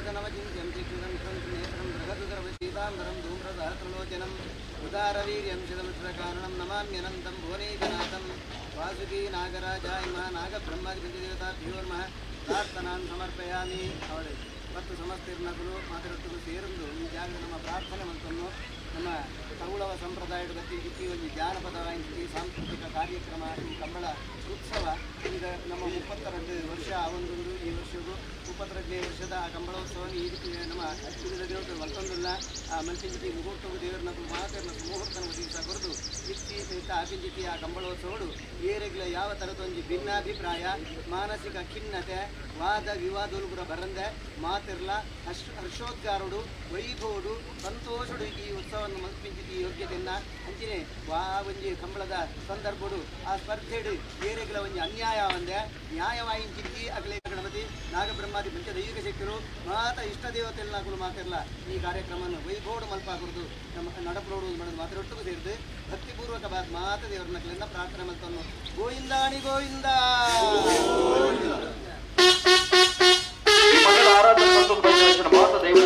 नवचिन्त्यं चित्तं नेत्रं बृहदुदरवशीताम्बरं धूम्रसहस्रलोचनं उदारवीर्यं शिरमित्रकारणं नमाम्यनन्तं भुवनेकनाथं वासुकी नागराजाय नागब्रह्मादिपञ्चदेवताभ्यो नमः प्रार्थनान् समर्पयामि ಅವಳು ಮತ್ತು ಸಮಸ್ತಿರ್ನಗಳು ಮಾತರೊಟ್ಟಿಗೂ ಸೇರಿದು ಈ ಜಾಗದ ನಮ್ಮ ಪ್ರಾರ್ಥನೆ ಮಂತನ್ನು ನಮ್ಮ ತೌಳವ ಸಂಪ್ರದಾಯದ ಗತಿ ಒಂದು ಜಾನಪದವಾಗಿ ಸಾಂಸ್ಕೃತಿಕ ಕಾರ್ಯಕ್ರಮ ಈ ಕಂಬಳ ಉತ್ಸವ ಈಗ ನಮ್ಮ 32 ವರ್ಷ ಒಂದೊಂದು ಈ ವರ್ಷದ್ದು 32ನೇ ವರ್ಷದ ಆ ಕಂಬಳೋತ್ಸವ ಈ ರೀತಿ ನಮ್ಮ ವಿವಿಧ ದೇವತೆಗಳು ಮತ್ತೊಂದಲ್ಲ ಆ ಮಲ್ಪಿಂಜಿತಿ ಮುಹೂರ್ತವು ದೇವರನ್ನ ಮಾತರನ್ನ ಮುಹೂರ್ತನ ದಿವಸ ಕೊರದು ಇತ್ತಿ ಸಹಿತ ಆಪಿಂಜಿತಿ ಆ ಕಂಬಳೋತ್ಸವಡು ಏರೆಗ್ಲ ಯಾವ ಥರದೊಂದು ಭಿನ್ನಾಭಿಪ್ರಾಯ ಮಾನಸಿಕ ಖಿನ್ನತೆ ವಾದ ವಿವಾದಗಳು ಕೂಡ ಬರಂದೆ ಮಾತಿರ್ಲ ಹರ್ಷೋದ್ಗಾರಡು ವೈಭವಡು ಸಂತೋಷಡು ಈ ಉತ್ಸವವನ್ನು ಮಲ್ಪಿಂಜಿತಿ ಯೋಗ್ಯತೆಯನ್ನ ಅಂಚಿನೇ ವಾ ಒಂಜಿ ಕಂಬಳದ ಸಂದರ್ಭಡು ಆ ಸ್ಪರ್ಧೆಡು ಏರೆಗ್ಲ ಒಂಜಿ ಅನ್ಯಾಯ ಒಂದೆ ನ್ಯಾಯವಾಯಿಂಚಿದ್ದಿ ಅಗಲೇ ಗಣಪತಿ ನಾಗಬ್ರಹ್ಮಾದಿ ಪಂಚದೈವಿಕ ಶಕ್ತರು ಮಾತ ಇಷ್ಟ ದೇವತೆಲ್ಲ ಮಾತಿರಲ್ಲ ಈ ಕಾರ್ಯಕ್ರಮವನ್ನು ವೈಭವಡು ಮಲ್ಪಾಕುದು ನಮ್ಮ ನಡಪುರೋಡು ಮಾಡೋದು ಮಾತರೊಟ್ಟಿಗೂ ಸೇರಿದು ಭಕ್ತಿಪೂರ್ವಕ ಮಾತ ದೇವರ ನಕಲಿಂದ ಪ್ರಾರ್ಥನೆ ಮಲ್ತನ್ನು ಗೋವಿಂದಾಣಿ ಗೋವಿಂದ ಮಾತ ದೈವ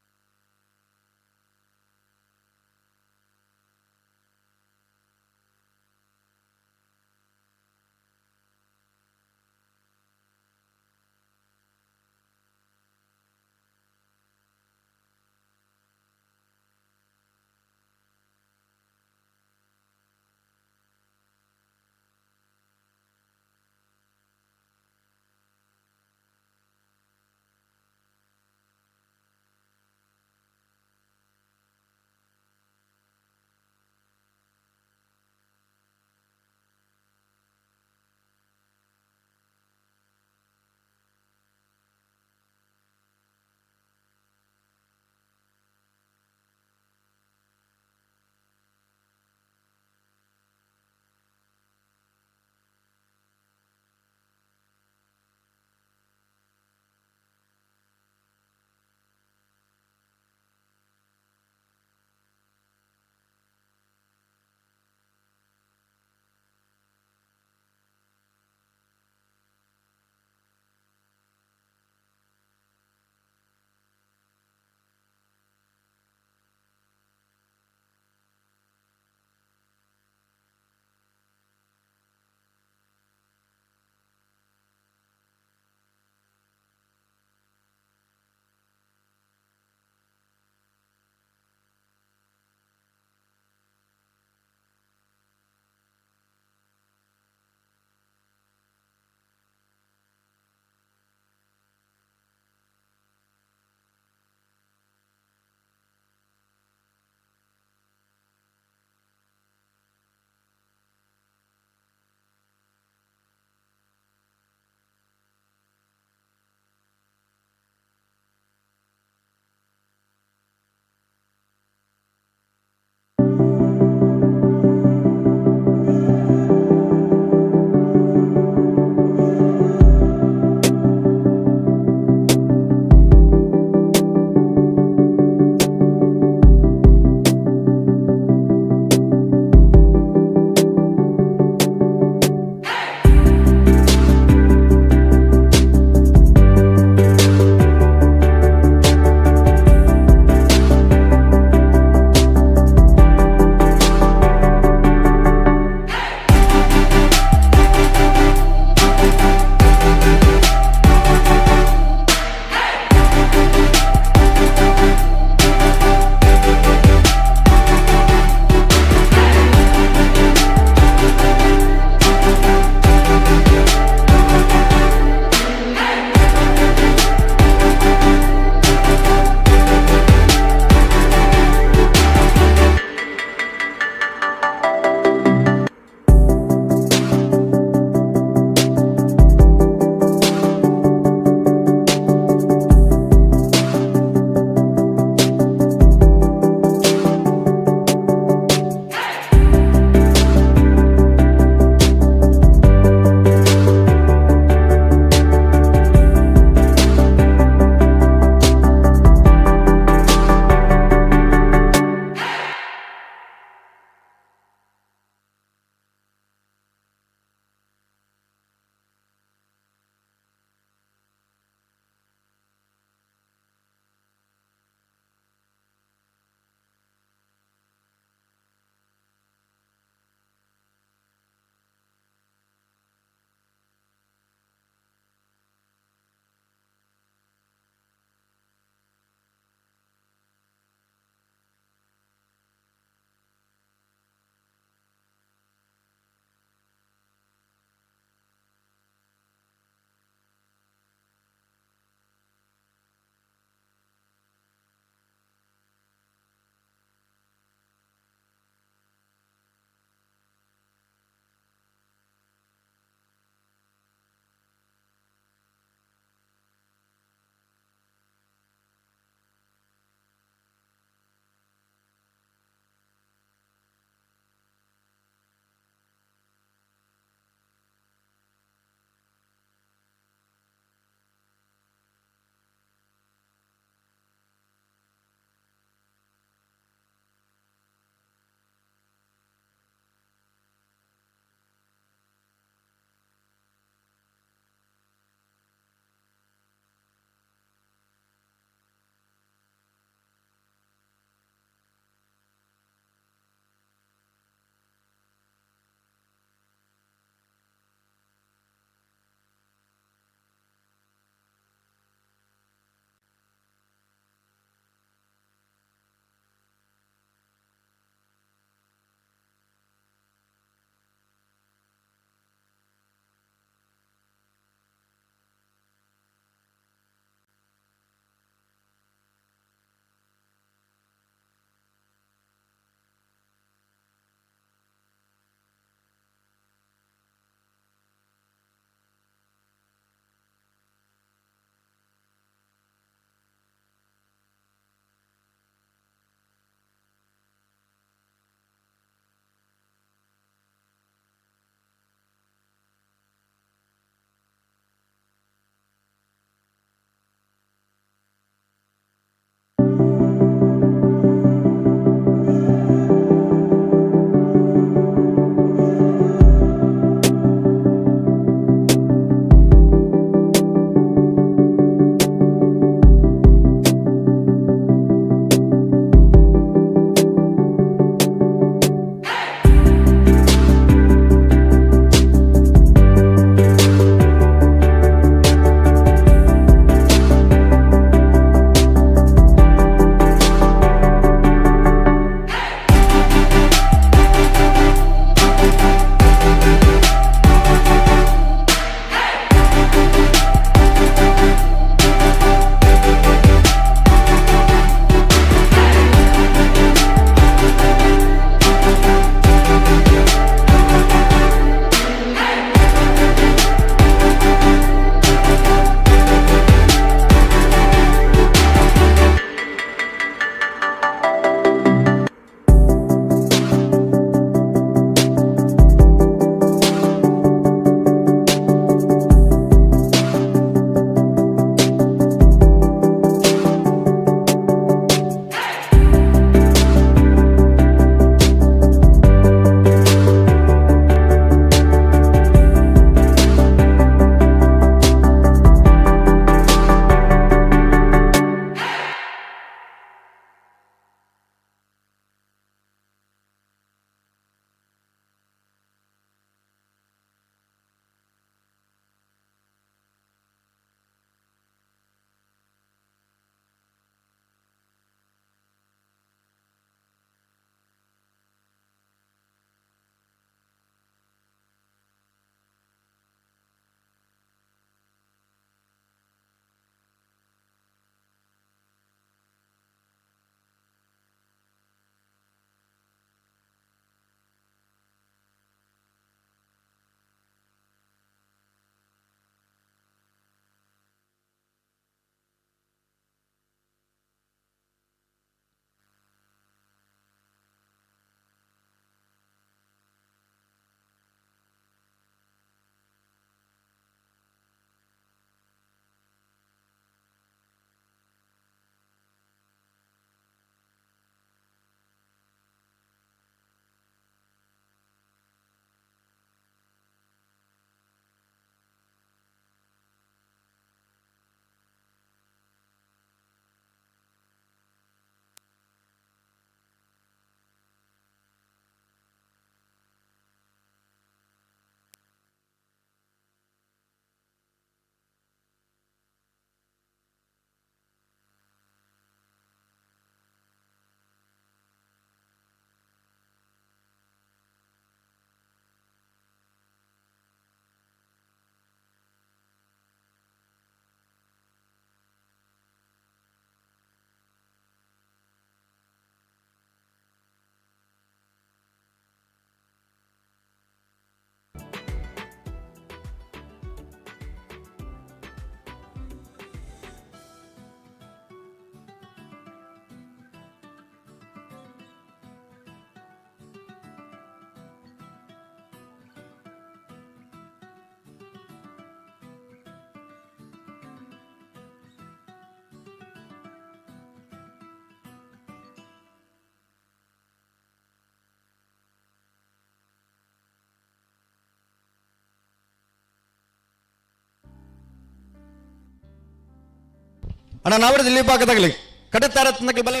ಅಣ್ಣ ನಾವಿಡದು ಇಲ್ಲಿ ಭಾಗದಾಗಲಿ ಕಡೆ ತಾರತ್ನಕ್ಕೆ ಬಲೆ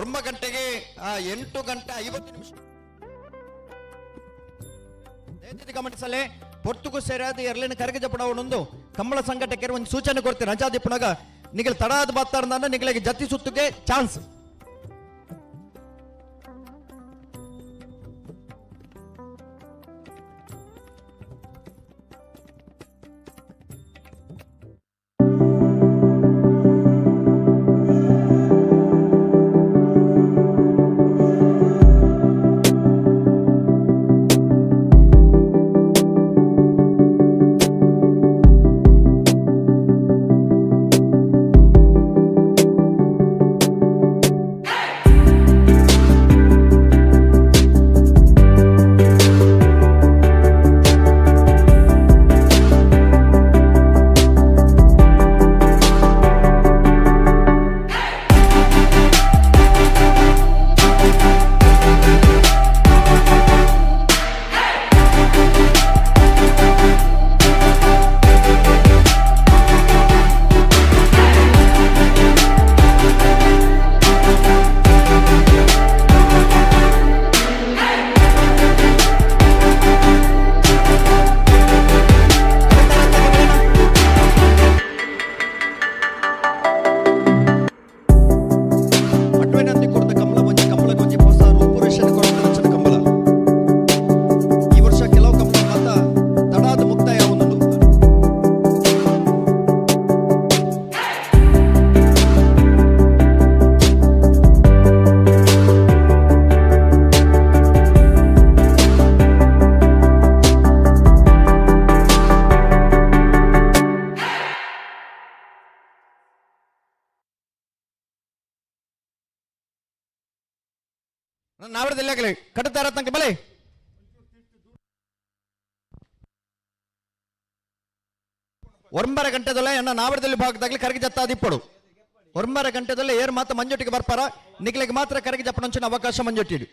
ಒಮ್ಮ ಗಂಟೆಗೆ 8:50 ಗಮನಿಸಲೇ ಪೊರ್ತುಗು ಸೇರಾದ ಎರಲಿನ ಕರಗಜ ಪಡವನೊಂದು ಕಂಬಳ ಸಂಘಟಕರು ಒಂದು ಸೂಚನೆ ಕೊಡ್ತೀನಿ ರಜಾದಿ ಪುನಗ ನಿಗಲ್ ತಡಾದ ಬಾತಾರ್ದ ನಿಗಳಿಗೆ ಜತಿ ಸುತ್ತಿಗೆ ಚಾನ್ಸ್ ನಾವಿಡದಿಲ್ಲ ಕಟ್ಟತಾರತ್ನಕ್ಕೆ ಬಲೆ ಒಂಬರ ಗಂಟೆದೊಲೆ ಎನ್ನ ನಾವಿಡದಲ್ಲಿ ಭಾಗದಾಗಲಿ ಕರಗಿ ಜತ್ತಾದಿಪ್ಪಡು ಒಂಬರ ಗಂಟೆದೊಲೆ ಏರ್ ಮಾತ್ರ ಮಂಜೊಟ್ಟಿಗೆ ಬರ್ಪಾರ ನಿಗ್ಲಿಗೆ ಮಾತ್ರ ಕರಗಿ ಜಪ್ಪನಂಚಿನ ಅವಕಾಶ ಮಂಜೊಟ್ಟಿಡು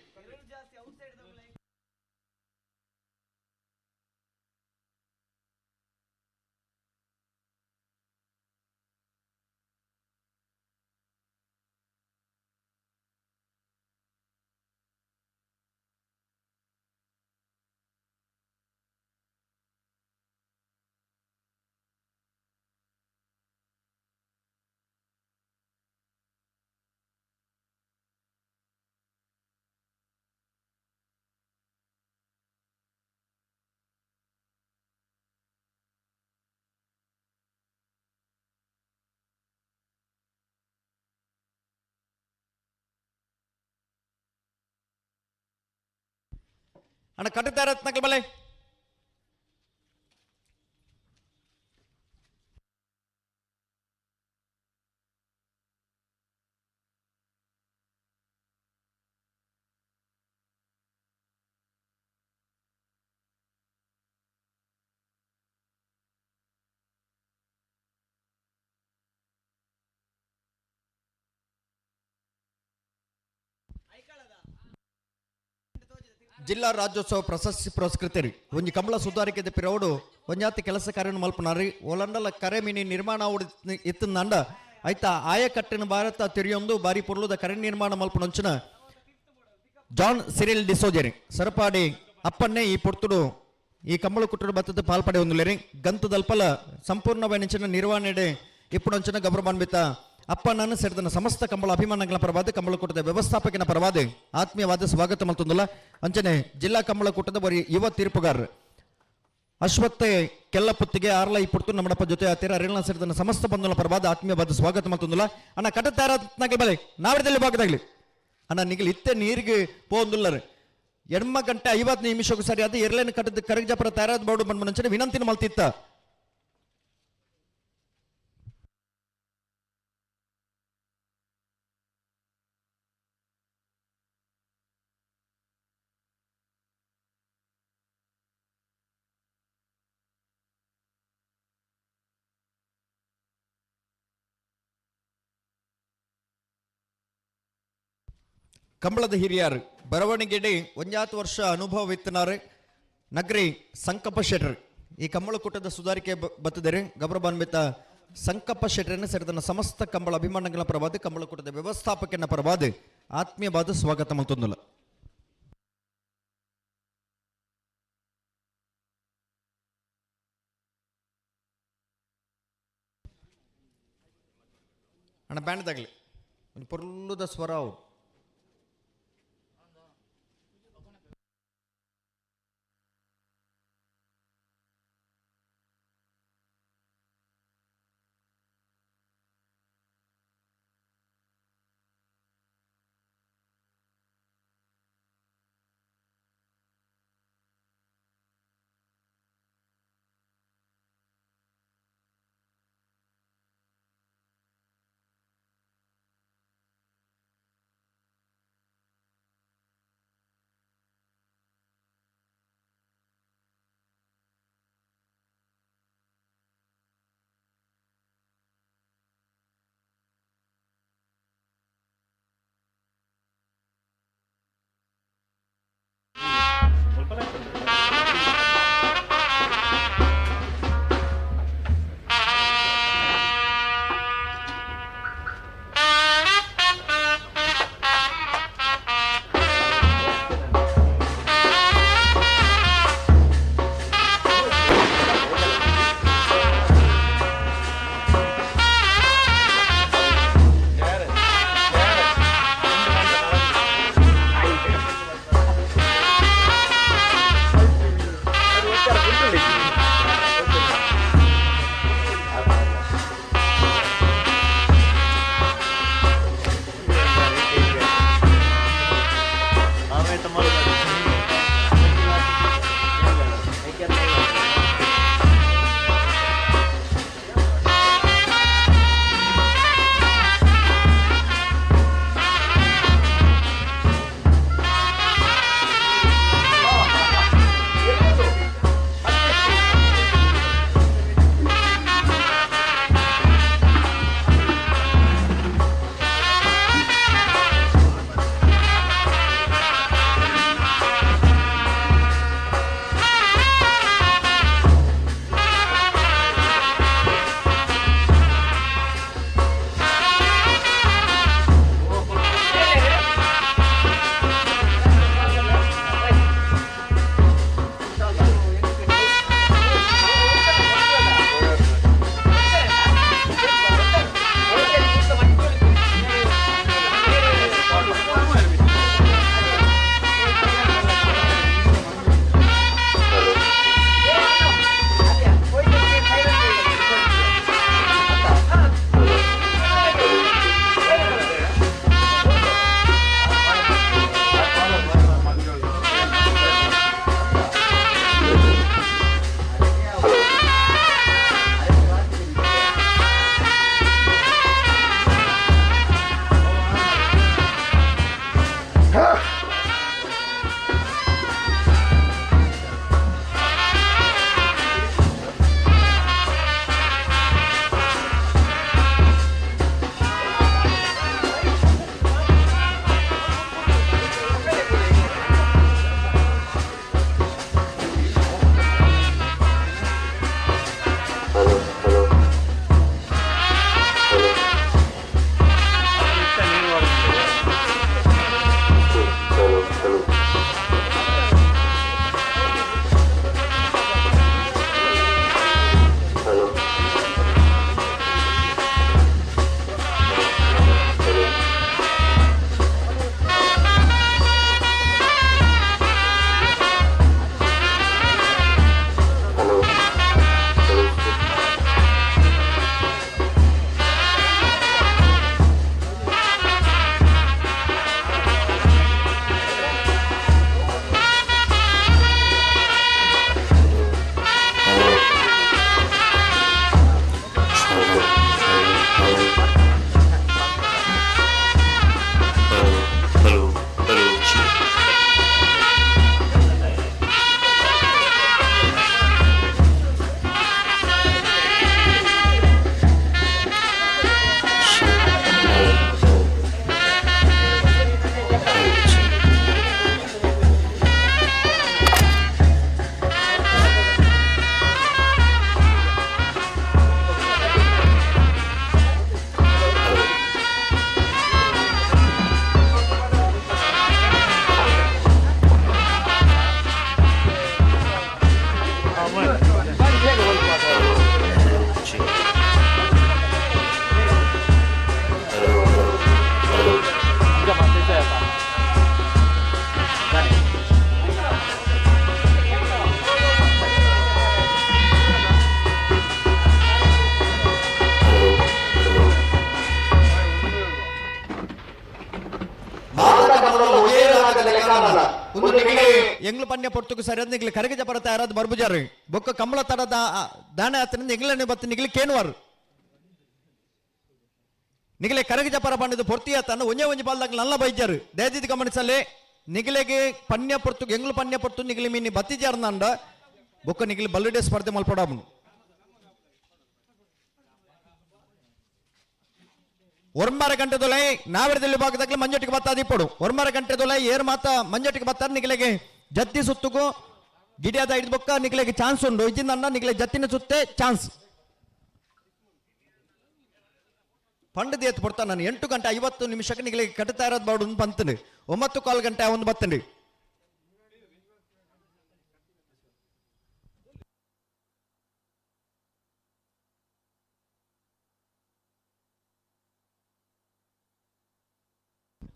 ಅಣ್ಣ ಕಟ್ಟತಾರತ್ನಕ್ಕೆ ಬಲೆ ಜಿಲ್ಲಾ ರಾಜ್ಯೋತ್ಸವ ಪ್ರಶಸ್ತಿ ಪುರಸ್ಕೃತರಿ ಒಂಜಿ ಕಂಬಳ ಸುಧಾರಿಕೆ ಪಿರೌಡು ಒಂಜಾತಿ ಕೆಲಸ ಕಾರ್ಯ ಮಲ್ಪನಾರಿ ಒಲಂಡಲ ಕರೆ ಮಿನಿ ನಿರ್ಮಾಣ ಇತ್ತಂದ ಐತ ಆಯಕಟ್ಟಿನ ಭಾರತ ತಿರಿಯೊಂದು ಬಾರಿ ಪೊರ್ಲುದ ಕರೆ ನಿರ್ಮಾಣ ಮಲ್ಪನೊಂಚಿನ ಜಾನ್ ಸಿರಿಲ್ ಡಿಸೋಜೆರಿ ಸರಪಾಡಿ ಅಪ್ಪನ್ನೇ ಈ ಪೊರ್ತುಡು ಈ ಕಂಬಳ ಕುಟ್ಟುಡು ಬತ್ತದ ಪಾಲ್ಪಡೆ ಒಂದುಲೇರಿ ಗಂತದಲ್ಪಲ ಸಂಪೂರ್ಣವೆನಿಂಚಿನ ನಿರ್ವಹಣೆ ಇಪ್ಪುಡೊಂಚಿನ ಗೌರವಾನ್ವಿತ ಅಪ್ಪನನ್ನು ಸೇರಿದ ಸಮಸ್ತ ಕಂಬಳ ಅಭಿಮಾನಗಳ ಪರವಾದ ಕಂಬಳ ಕೂಟದ ವ್ಯವಸ್ಥಾಪಕಿನ ಪರವಾದ ಆತ್ಮೀಯವಾದ ಸ್ವಾಗತ ಮಲ್ತೊಂದುಲ್ಲ ಅಂಚನೆ ಜಿಲ್ಲಾ ಕಂಬಳ ಕೂಟದ ಬರೀ ಯುವ ತೀರ್ಪುಗಾರರು ಅಶ್ವತ್ಥೆ ಕೆಲ್ಲಪುತ್ತಿಗೆ ಆರ್ಲ ಈ ಪುರ್ತು ನಮ್ಮಡಪ್ಪ ಜೊತೆ ಆತೀರ ಅರಿಲ್ನ ಸೇರಿದ ಸಮಸ್ತ ಬಂಧುಗಳ ಪರವಾದ ಆತ್ಮೀಯವಾದ ಸ್ವಾಗತ ಮಲ್ತೊಂದುಲ್ಲ ಅಣ್ಣ ಕಟ್ಟತಾರತ್ನಾಗೆ ಬಲೆ ನಾವಿಡದಲ್ಲಿ ಭಾಗದಾಗಲಿ ಅಣ್ಣ ನಿಗಲ್ ಇತ್ತೆ ನೀರಿಗೆ ಪೋಂದುಲ್ಲರು 8:50 ನಿಮಿಷಕ್ಕೂ ಸರಿ ಅದು ಎರಲೇನು ಕಟ್ಟದ ಕರಗಜಪುರ ತಯಾರಾದ ಬೋರ್ಡು ಬಂದ ಮುಂಚೆ ವಿನಂತಿನ ಮಲ್ತಿತ್ತ ಕಂಬಳದ ಹಿರಿಯರು ಬರವಣಿಗೆಡೆ ಒಂಜಾತು ವರ್ಷ ಅನುಭವ ಇತ್ತನಾರು ನಗರಿ ಸಂಕಪ್ಪ ಶೆಟ್ರ್ ಈ ಕಂಬಳ ಕೂಟದ ಸುಧಾರಿಕೆ ಬತ್ತಿದರೆ ಗಬರ ಬಾನ್ಬಿತ್ತ ಸಂಕಪ್ಪ ಶೆಟ್ರನ್ನು ಸೇರಿದ ಸಮಸ್ತ ಕಂಬಳ ಅಭಿಮಾನಗಳ ಪರವಾದ ಕಂಬಳ ಕೂಟದ ವ್ಯವಸ್ಥಾಪಕನ ಪರವಾದ ಆತ್ಮೀಯವಾದ ಸ್ವಾಗತ ಮತ್ತೊಂದುಲ್ಲ. ಅಣ್ಣ ಬ್ಯಾಂಡ್ದಾಗಲಿ ಒಂದು ಪೊರ್ಲುದ ಸ್ವರ ಅವು ಎಂಗ್ಲು ಪನ್ಯ ಪೊರ್ತುಕು ಸರಿ ಅಂತ ನಿಗ್ಲಿ ಕರಗ ಜಪರತ ಯಾರಾದ್ ಬರ್ಬುಜಾರು ಬೊಕ್ಕ ಕಮಲ ತರದ ದಾನ ಆತನಿಂದ ಎಂಗ್ಲನೆ ಬತ್ತು ನಿಗ್ಲಿ ಕೇನುವಾರು ನಿಗಲೆ ಕರಗ ಜಪರ ಪಂಡದು ಪೊರ್ತಿ ಆತನ ಒಂಜೆ ಒಂಜಿ ಪಾಲ್ದಾಗ ನಲ್ಲ ಬೈಜಾರು ದಯದಿದ್ದು ಗಮನಿಸಲೆ ನಿಗಲೆಗೆ ಪನ್ಯ ಪೊರ್ತು ಎಂಗ್ಲು ಪನ್ಯ ಪೊರ್ತು ನಿಗಲಿ ಮೀನಿ ಬತ್ತಿಜಾರ್ನಂಡ ಬೊಕ್ಕ ನಿಗಲಿ ಬಲ್ಲುಡೆ ಸ್ಪರ್ಧೆ ಮಲ್ಪಡಾಮನು ಒರ್ಮರ ಗಂಟೆ ದೊಲೆ ನಾವೆರದಲ್ಲಿ ಭಾಗದಾಗಲೇ ಮಂಜೊಟ್ಟಿಗೆ ಬತ್ತಾದಿ ಪಡು ಒರ್ಮರ ಗಂಟೆ ದೊಲೆ ಏರ್ ಮಾತ ಮಂಜೊಟ್ಟಿಗೆ ಬತ್ತಾರ ನಿಗಲೆಗೆ ಜತ್ತಿ ಸುತ್ತುಗು ಗಿಡಿಯಾದ ಹಿಡಿದ ಬೊಕ್ಕ ನಿಗಲೆಗೆ ಚಾನ್ಸ್ ಉಂಡು ಇಜಿಂದ ನಿಗಲೆ ಜತ್ತಿನ ಸುತ್ತೆ ಚಾನ್ಸ್ ಪಂಡದಿ ಎತ್ತು ಪಡ್ತಾ ನಾನು 8 ಗಂಟೆ 50 ನಿಮಿಷಕ್ಕೆ ನಿಗಲೆಗೆ ಕಟ್ತಾ ಇರೋದು ಬಾಡು ಬಂತಂಡು 9:15 ಗಂಟೆ ಒಂದು ಬತ್ತಂಡಿ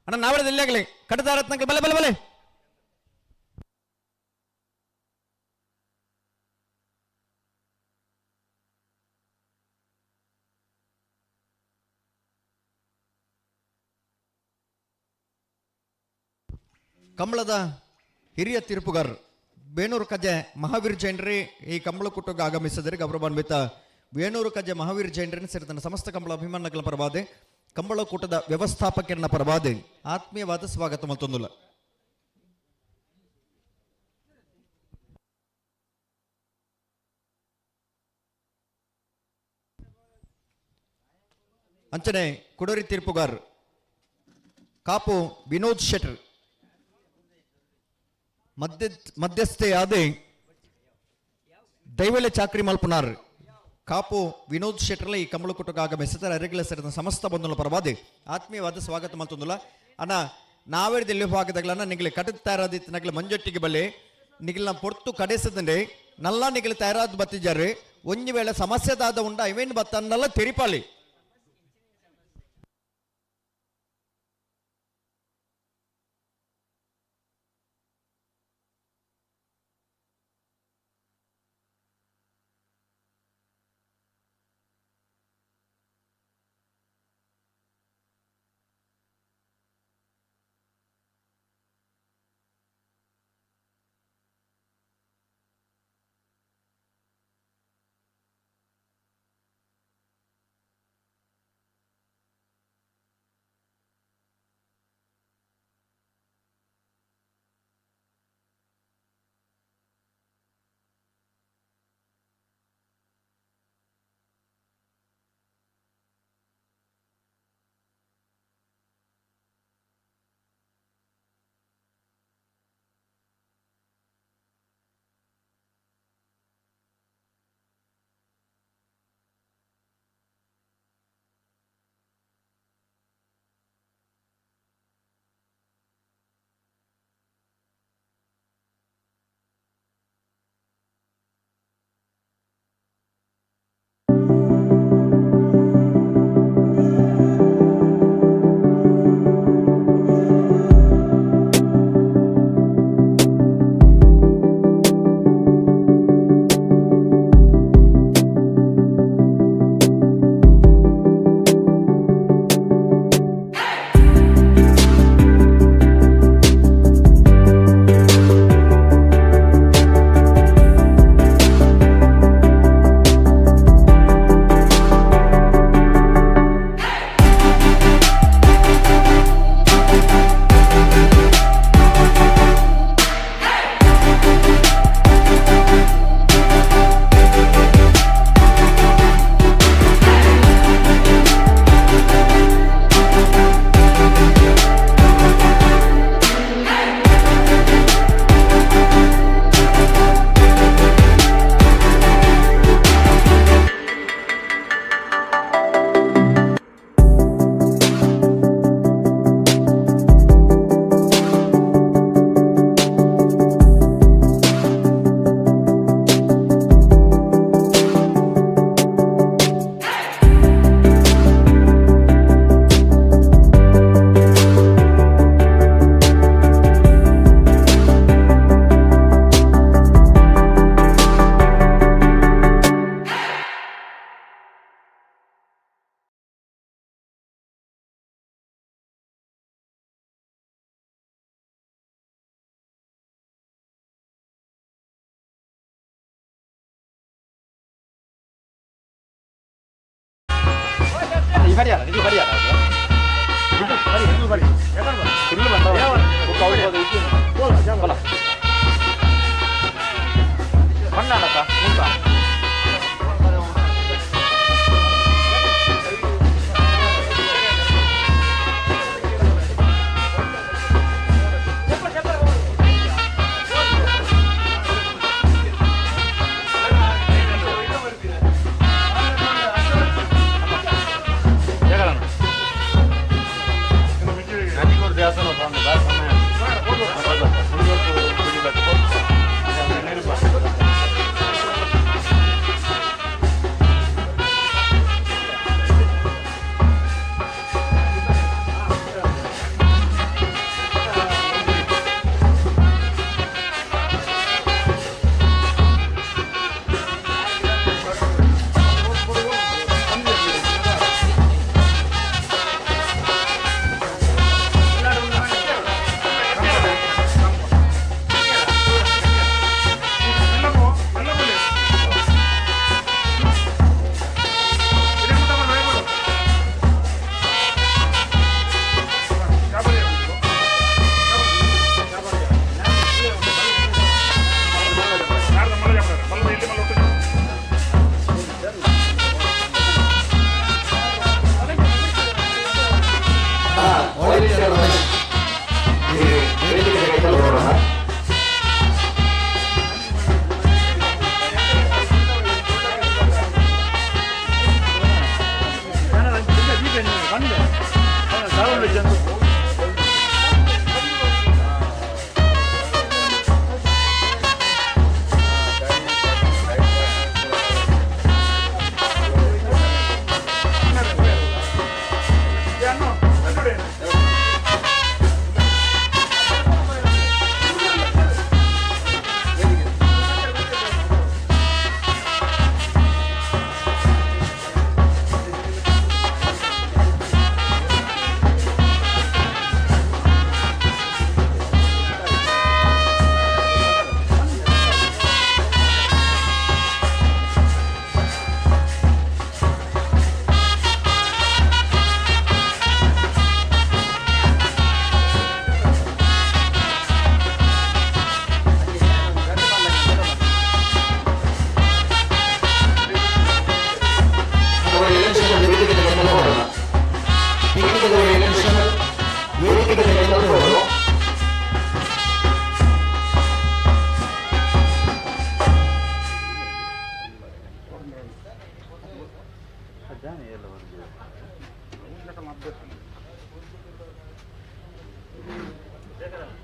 ಅಣ್ಣ ನಾವೇ ಇಲ್ಲಾಗಲಿ ಕಟ್ತಾ ಇರತ್ನಕ್ಕೆ ಬಲೆ ಬಲೆ ಬಲೆ ಕಂಬಳದ ಹಿರಿಯ ತೀರ್ಪುಗಾರರು ಬೇಣೂರು ಕಜೆ ಮಹಾವೀರ್ ಜೈನರಿ ಈ ಕಂಬಳ ಕುಟ್ಟಕ್ಕೆ ಆಗಮಿಸಿದರೆ ಗೌರವಾನ್ವಿತ ಬೇಣೂರು ಕಜೆ ಮಹಾವೀರ್ ಜೈನರಿನ ಸೇರಿದ ಸಮಸ್ತ ಕಂಬಳ ಅಭಿಮಾನಗಳ ಪರವಾದೆ ಕಂಬಳ ಕೂಟದ ವ್ಯವಸ್ಥಾಪಕರನ್ನ ಪರವಾದೆ ಆತ್ಮೀಯವಾದ ಸ್ವಾಗತ ಮತ್ತೊಂದುಲ್ಲ ಅಂಚನೆ ಕುಡರಿ ತೀರ್ಪುಗಾರ್ ಕಾಪು ವಿನೋದ್ ಶೆಟ್ಟರ್ ಮಧ್ಯಸ್ಥೆ ಆದೆ ದೈವಲೆ ಚಾಕ್ರಿ ಮಲ್ಪನಾರ್ ಕಾಪು ವಿನೋದ್ ಶೆಟ್ಟರ್ಲ ಈ ಕಂಬಳ ಕುಟುಕ ಆಗಮಿಸಿದರೆ ಅರೆಗಳ ಸೇರಿದ ಸಮಸ್ತ ಬಂಧುಗಳ ಪರವಾದಿ ಆತ್ಮೀಯವಾದ ಸ್ವಾಗತ ಮತ್ತೊಂದುಲ್ಲ ಅಣ್ಣ ನಾವೇಳ್ದಲ್ಲಿ ಭಾಗದಾಗಲನ್ನ ನಿಗಲಿ ಕಟಕ್ ತಯಾರಾದಿತ್ತು ನಗಲ ಮಂಜೊಟ್ಟಿಗೆ ಬಲ್ಲೆ ನಿಗಲ ಪೊರ್ತು ಕಡೆಸದಂಡೆ ನಲ್ಲ ನಿಗಲ ತಯಾರಾದ ಬತ್ತಿದ್ದಾರೆ ಒಂಜಿ ವೇಳೆ ಸಮಸ್ಯೆದಾದ ಉಂಡ ಇವೇನು ಬತ್ತನ್ನೆಲ್ಲ ತೆರಿಪಾಳಿ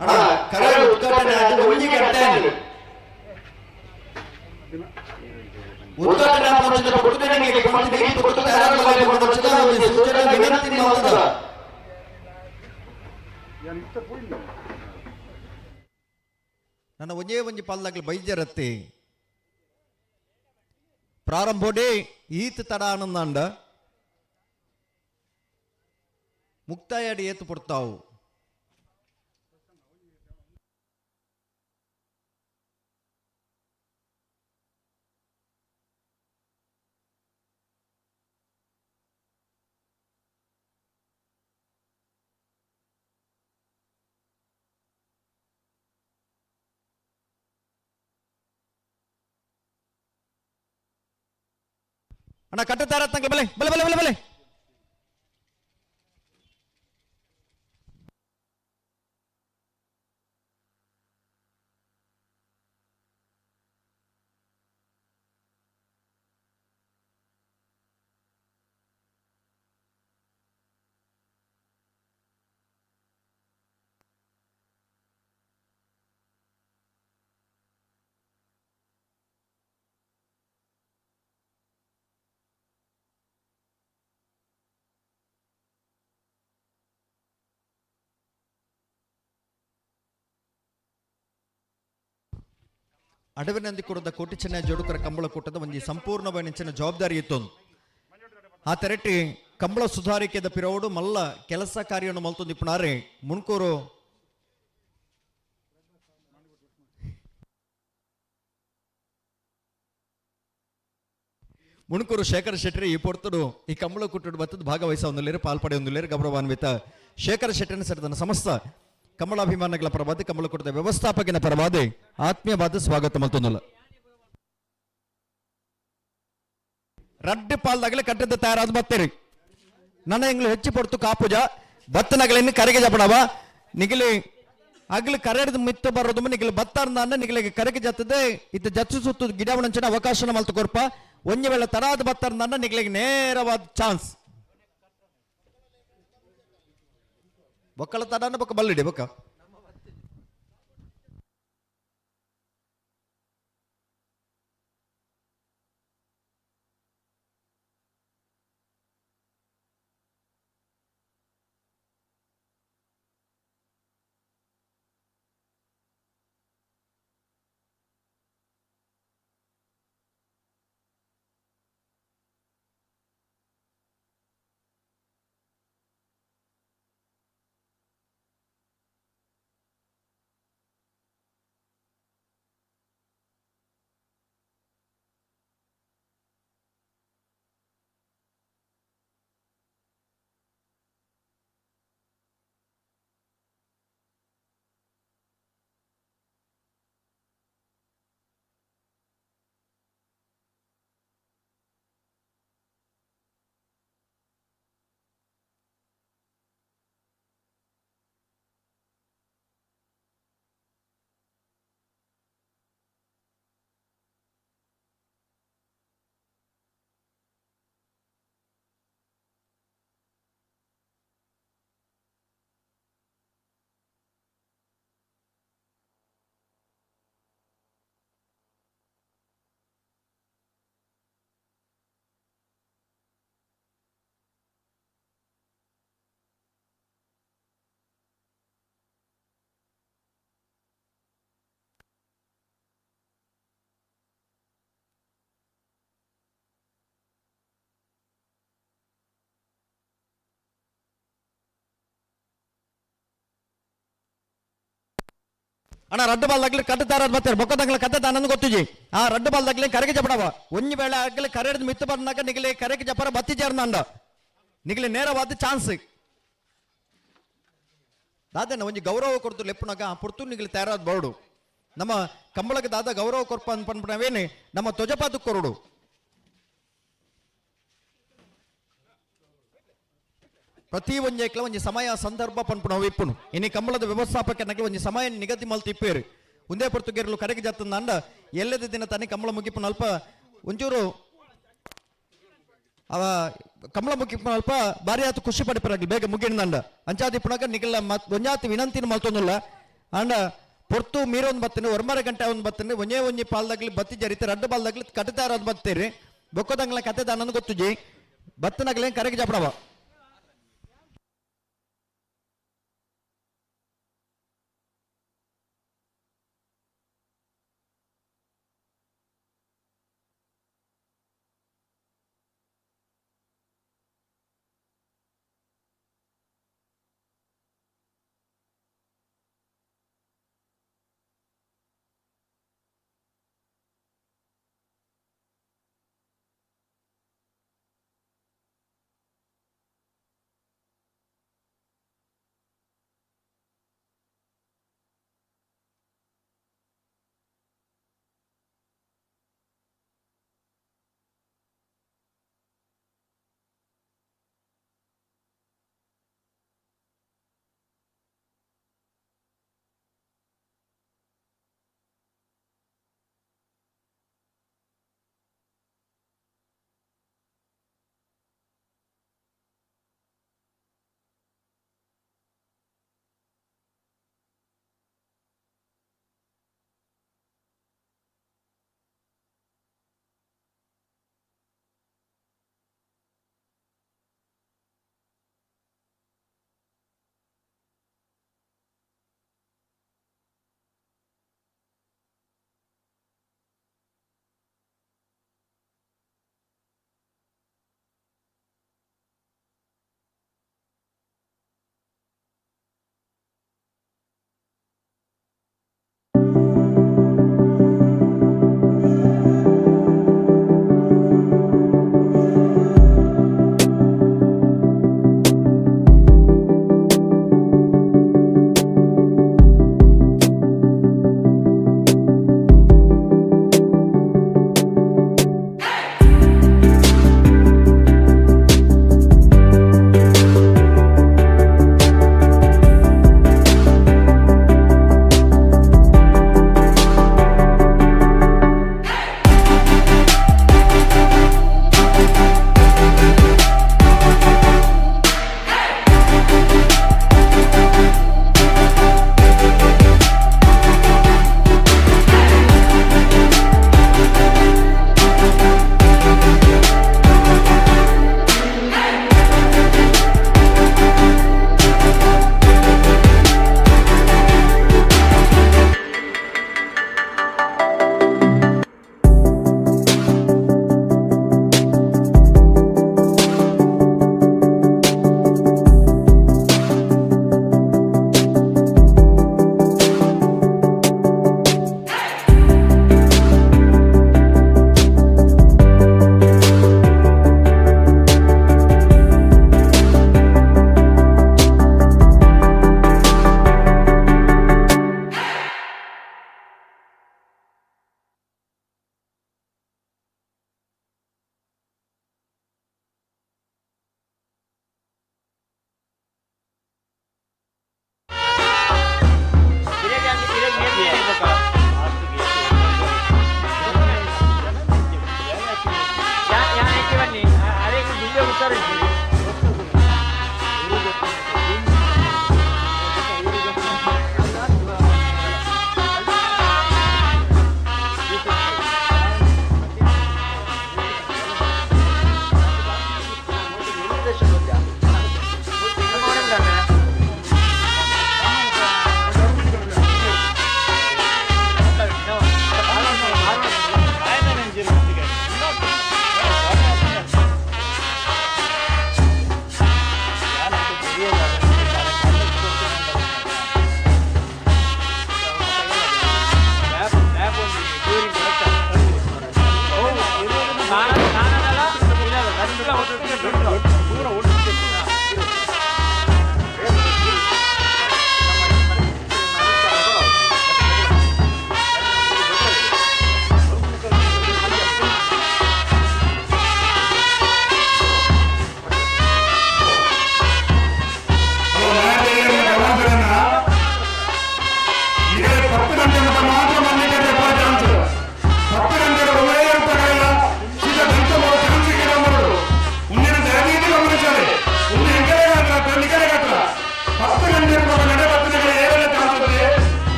ಅಣ್ಣ ಕರೆ ಉದ್ಘಾಟನೆ ಆಗಿ ಒಂಜಿ ಗಂಟೆ ಉದ್ಘಾಟನಾ ಪಂಚದ ಕೊಡುಗೆಗೆ ಕೊಂಡಿ ನೀತಿ ಕೊಟ್ಟು ಕಾರ್ಯಕ್ರಮದಲ್ಲಿ ಕೊಂಡೊಚ್ಚದ ಒಂದು ಸೂಚನೆ ವಿನಂತಿ ಮಾಡುತ್ತ ನನ್ನ ಒಂಜೇ ಒಂಜಿ ಪಲ್ಲಾಗ್ಲಿ ಬೈಜರತ್ತಿ ಪ್ರಾರಂಭೋಡೆ ಈತ್ ತಡ ಆನಂದಾಂಡ ಮುಕ್ತಾಯ ಅಡಿ ಏತು ಪಡ್ತಾವು ಅಣ್ಣ ಕಟ್ಟುತ್ತಾರ ತಂಗೆ ಬಲೆ ಬಲೆ ಬಲೆ ಬಲೆ ಬಲೆ ಅಡವಿನಂದಿ ಕೊಡದ ಕೋಟಿ ಚೆನ್ನೈ ಜೋಡುಕರ ಕಂಬಳ ಕೂಟದ ಒಂಜಿ ಸಂಪೂರ್ಣವಾಗಿನ ಜವಾಬ್ದಾರಿ ಇತ್ತು ಆ ತೆರಟಿ ಕಂಬಳ ಸುಧಾರಿಕೆದ ಪಿರೋಡು ಮಲ್ಲ ಕೆಲಸ ಕಾರ್ಯವನ್ನು ಮಲ್ತೊಂದಿಪ್ಪುನಾರೆ ಮುನ್ಕೂರು ಮುಣಕೂರು ಶೇಖರ್ ಶೆಟ್ಟಿ ಈ ಪೊರ್ತುಡು ಈ ಕಂಬಳ ಕುಟ್ಟುಡು ಬತ್ತದ ಭಾಗವಹಿಸ ಒಂದುಲೇರು ಪಾಲ್ಪಡೆ ಒಂದುಲೇರು ಗೌರವಾನ್ವಿತ ಶೇಖರ್ ಶೆಟ್ಟಿನ ಸೇರಿದ ಸಮಸ್ತ ಕಮಲಾಭಿಮಾನಿಗಳ ಪರವಾದಿ ಕಂಬಳ ಕುಟ್ಟದ ವ್ಯವಸ್ಥಾಪಕಿನ ಪರವಾದಿ ಆತ್ಮೀಯವಾದ ಸ್ವಾಗತ ಮತ್ತೊಂದಲ್ಲ ರಡ್ಡು ಪಾಲ್ದಾಗಲೇ ಕಟ್ಟದ ತಯಾರಾದ ಬತ್ತೇರಿ ನನ್ನ ಎಂಗ್ಲು ಹೆಚ್ಚು ಪೊರ್ತು ಕಾಪುಜ ಬತ್ತನಗಳಿನ್ನು ಕರೆಗೆ ಜಪಡವ ನಿಗಿಲಿ ಅಗ್ಲಿ ಕರೆಯದ ಮಿತ್ತ ಬರೋದು ನಿಗಿಲಿ ಬತ್ತಾರ್ನ ನಿಗಿಲಿಗೆ ಕರೆಗೆ ಜತ್ತದೆ ಇದು ಜಚ್ಚು ಸುತ್ತು ಗಿಡವಣಂಚಿನ ಅವಕಾಶ ಮಲ್ತು ಕೊರ್ಪ ಒಂಜಿ ವೇಳೆ ತರಾದ ಬತ್ತಾರ್ನ ನಿಗಿಲಿಗೆ ನೇರವಾದ ಚಾನ್ಸ್ ಬೊಕ್ಕಳ ತಡನ ಬೊಕ್ಕ ಬಲ್ಲಿಡಿ ಬೊಕ್ಕ ಅಣ್ಣ ರಡ್ಡು ಬಾಲ್ದಾಗ್ಲಿ ಕಟ್ಟತಾರ ಬರ್ತಾರೆ ಬೊಕ್ಕದಂಗ್ಲ ಕತ್ತೆ ತಾನಂದು ಗೊತ್ತಿಜಿ ಆ ರಡ್ಡು ಬಾಲ್ದಾಗ್ಲಿ ಕರೆಗೆ ಜಪಡವ ಒಂಜಿ ವೇಳೆ ಆಗ್ಲಿ ಕರೆಯದ ಮಿತ್ತು ಬರ್ನಾಕ ನಿಗಲಿ ಕರೆಗೆ ಜಪರ ಬತ್ತಿ ಜೇರ್ನಂಡ ನಿಗಲಿ ನೇರವಾದ ಚಾನ್ಸ್ ದಾದನ ಒಂಜಿ ಗೌರವ ಕೊಡ್ತು ಲೆಪ್ಪುನಾಗ ಪುರ್ತು ನಿಗಲಿ ತಯಾರಾದ ಬೋರ್ಡು ನಮ್ಮ ಕಂಬಳಕ್ಕೆ ದಾದ ಗೌರವ ಕೊರ್ಪ ಅನ್ಪನ್ಪಣವೇನಿ ನಮ್ಮ ತ್ವಜಪಾದ ಕೊರಡು ಪ್ರತಿ ಒಂಜೇಕ್ಲ ಒಂಜಿ ಸಮಯ ಸಂದರ್ಭ ಪನ್ಪುಣ ಇಪ್ಪುನು ಇನಿ ಕಂಬಳದ ವ್ಯವಸ್ಥಾಪಕನಾಗಿ ಒಂಜಿ ಸಮಯ ನಿಗದಿ ಮಲ್ತು ಇಪ್ಪೇರು ಒಂದೇ ಪೊರ್ತುಗೇರ್ಲು ಕರೆಗೆ ಜತ್ತಂದ ಅಂಡ ಎಲ್ಲದ ದಿನ ತಾನೇ ಕಂಬಳ ಮುಗಿಪ್ಪು ಅಲ್ಪ ಒಂಚೂರು ಅವ ಕಂಬಳ ಮುಗಿಪ್ಪು ಅಲ್ಪ ಬಾರಿ ಆತು ಖುಷಿ ಪಡಿಪರಾಗ್ಲಿ ಬೇಗ ಮುಗಿನಂಡ ಅಂಚಾದಿಪ್ಪುನಾಗ ನಿಗಲ ಒಂಜಾತಿ ವಿನಂತಿನ ಮಲ್ತೊಂದಿಲ್ಲ ಅಂಡ ಪೊರ್ತು ಮೀರೊಂದು ಬತ್ತನೆ ಒರ್ಮರ ಗಂಟೆ ಒಂದು ಬತ್ತನೆ ಒಂಜಿ ಪಾಲ್ದಾಗ್ಲಿ ಬತ್ತಿ ಜರಿತೆ ರಡ್ಡು ಬಾಲ್ದಾಗ್ಲಿ ಕಟ್ಟತಾರ ಅದು ಬತ್ತೇರಿ ಬೊಕ್ಕದಂಗ್ಲ ಕತೆ ತಾನಂದು ಗೊತ್ತುಜಿ ಬತ್ತನಾಗ್ಲೇನ್ ಕರೆಗೆ ಜಪಡವ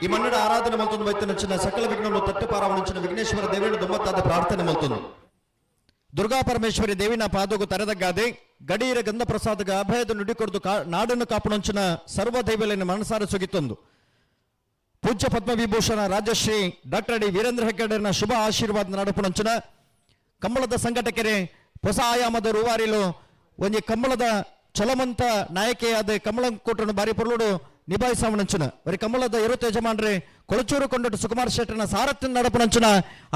ఈ మన్నడ ఆరాధన మల్తుంది వైతున్న సకల విఘ్నంలో తట్టుపారావణించిన విఘ్నేశ్వర దేవుని దుమ్మತ್ತಾದ ಪ್ರಾರ್ಥನೆ ಮಲ್తుంది ದುರ್ಗಾ ಪರಮೇಶ್ವರಿ ದೇವಿನ ಪಾದೋಗು ತರದಗ್ಗಾದೆ ಗಡೀರ ಗಂಧ ಪ್ರಸಾದಗ ಅಭಯದ ನುಡಿ ಕೊರದು ನಾಡನ್ನು ಕಾಪಣೊಂಚಿನ ಸರ್ವ ದೈವಲಿನ ಮನಸಾರ ಸೊಗಿತ್ತೊಂದು ಪೂಜ್ಯ ಪದ್ಮವಿಭೂಷಣ ರಾಜಶ್ರೀ ಡಾಕ್ಟರ್ ಡಿ ವೀರೇಂದ್ರ ಹೆಗ್ಗಡೆನ ಶುಭ ಆಶೀರ್ವಾದ ನಡಪಣೊಂಚಿನ ಕಂಬಳದ ಸಂಘಟಕರೆ ಹೊಸ ಆಯಾಮದ ರೂವಾರಿಲು ಒಂಜಿ ಕಂಬಳದ ಚಲಮಂತ ನಾಯಕಿಯಾದ ಕಮಲಂ ಕೋಟನ್ನು ಬಾರಿ ಪೊರ್ಲುಡು ನಿಭಾಯಿಸಾವಣಂಚುನ ವರಿ ಕಮಲದ ಇರುತ್ತ ಯಜಮಾನ್ರೆ ಕೊಳಚೂರು ಕೊಂಡಟ್ಟು ಸುಕುಮಾರ್ ಶೆಟ್ಟನ ಸಾರಥ್ಯ ನಡಪಣಂಚುನ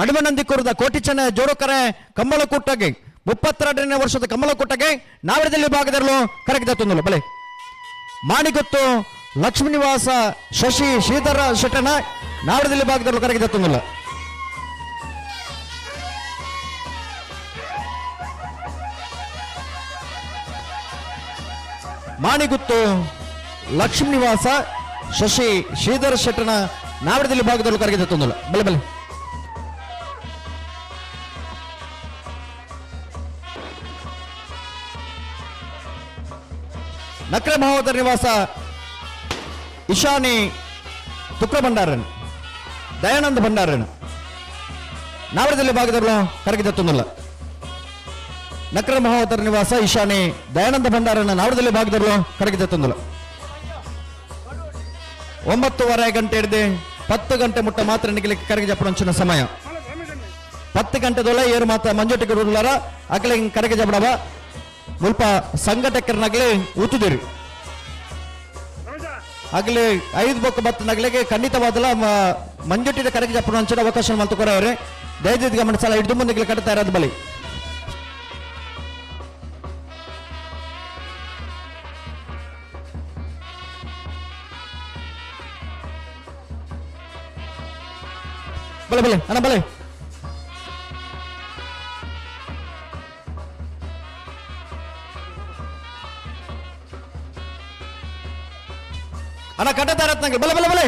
ಅಡವನಂದಿ ಕುರುದ ಕೋಟಿಚನ ಜೋಡಕರೆ ಕಂಬಳ ಕೂಟಗೆ 32ನೇ ವರ್ಷದ ಕಮಲ ಕೂಟಗೆ ನಾವರದಲ್ಲಿ ಭಾಗದಲ್ಲೂ ಕರಗಿದ ತುಂದಲು ಬಲೆ ಮಾಣಿಗೊತ್ತು ಲಕ್ಷ್ಮೀ ನಿವಾಸ ಶಶಿ ಶ್ರೀಧರ ಶೆಟ್ಟನ ನಾವರದಲ್ಲಿ ಭಾಗದಲ್ಲೂ ಕರಗಿದ ತುಂದಲು ಮಾಣಿಗುತ್ತು ಲಕ್ಷ್ಮೀ ನಿವಾಸ ಶಶಿ ಶ್ರೀಧರ ಶೆಟ್ಟನ ನಾವಡದಲ್ಲಿ ಭಾಗದಲ್ಲೂ ಕರಗಿದ ತೊಂದಲ ಬಲೆ ಬಲೆ ನಕ್ರೆ ಮಹೋದರ ನಿವಾಸ ಇಶಾನಿ ತುಕ್ರ ಭಂಡಾರನ್ ದಯಾನಂದ ಭಂಡಾರನ್ ನಾವಡದಲ್ಲಿ ಭಾಗದಲ್ಲೂ ಕರಗಿದ ತೊಂದಲ ನಕ್ರ ಮಹೋದರ ನಿವಾಸ ಈಶಾನಿ ದಯಾನಂದ ಭಂಡಾರನ ನಾವಡದಲ್ಲಿ ಭಾಗದಲ್ಲೂ ಕರಗಿದ ತೊಂದಲ 9:30 ಗಂಟೆ ಹಿಡಿದು 10 ಗಂಟೆ ಮುಟ್ಟ ಮಾತ್ರ ನಿಗಲಿಕ್ಕೆ ಕರಗಿ ಜಪಡಂಚಿನ ಸಮಯ 10 ಗಂಟೆದೊಳ ಏರು ಮಾತ್ರ ಮಂಜುಟಿಗೆ ರೂಲಾರ ಅಕಲೆ ಕರಗಿ ಜಪಡವ ಮುಲ್ಪ ಸಂಘಟಕರನಾಗಲಿ ಊತುದಿರಿ ಆಗಲಿ 5 ಬೊಕ್ಕ 10 ನಗಲಿಗೆ ಖಂಡಿತವಾದಲ್ಲ ಮಂಜುಟಿದ ಕರಗಿ ಜಪಡಂಚಿನ ಅವಕಾಶ ಮಲ್ತುಕೊರವ್ರೆ ದಯವಿಟ್ಟು ಗಮನಿಸಲ್ಲ ಹಿಡಿದು ಮುಂದೆ ಕಟ್ತಾ ಇರೋದು ಬಲಿ ಬಲೆ ಬಲೆ ಅಣ್ಣ ಬಲೆ ಅಣ್ಣ ಕಟ್ಟತಾ ಇರತ್ ನಂಗೆ ಬಲೆ ಬಲೆ ಬಲೆ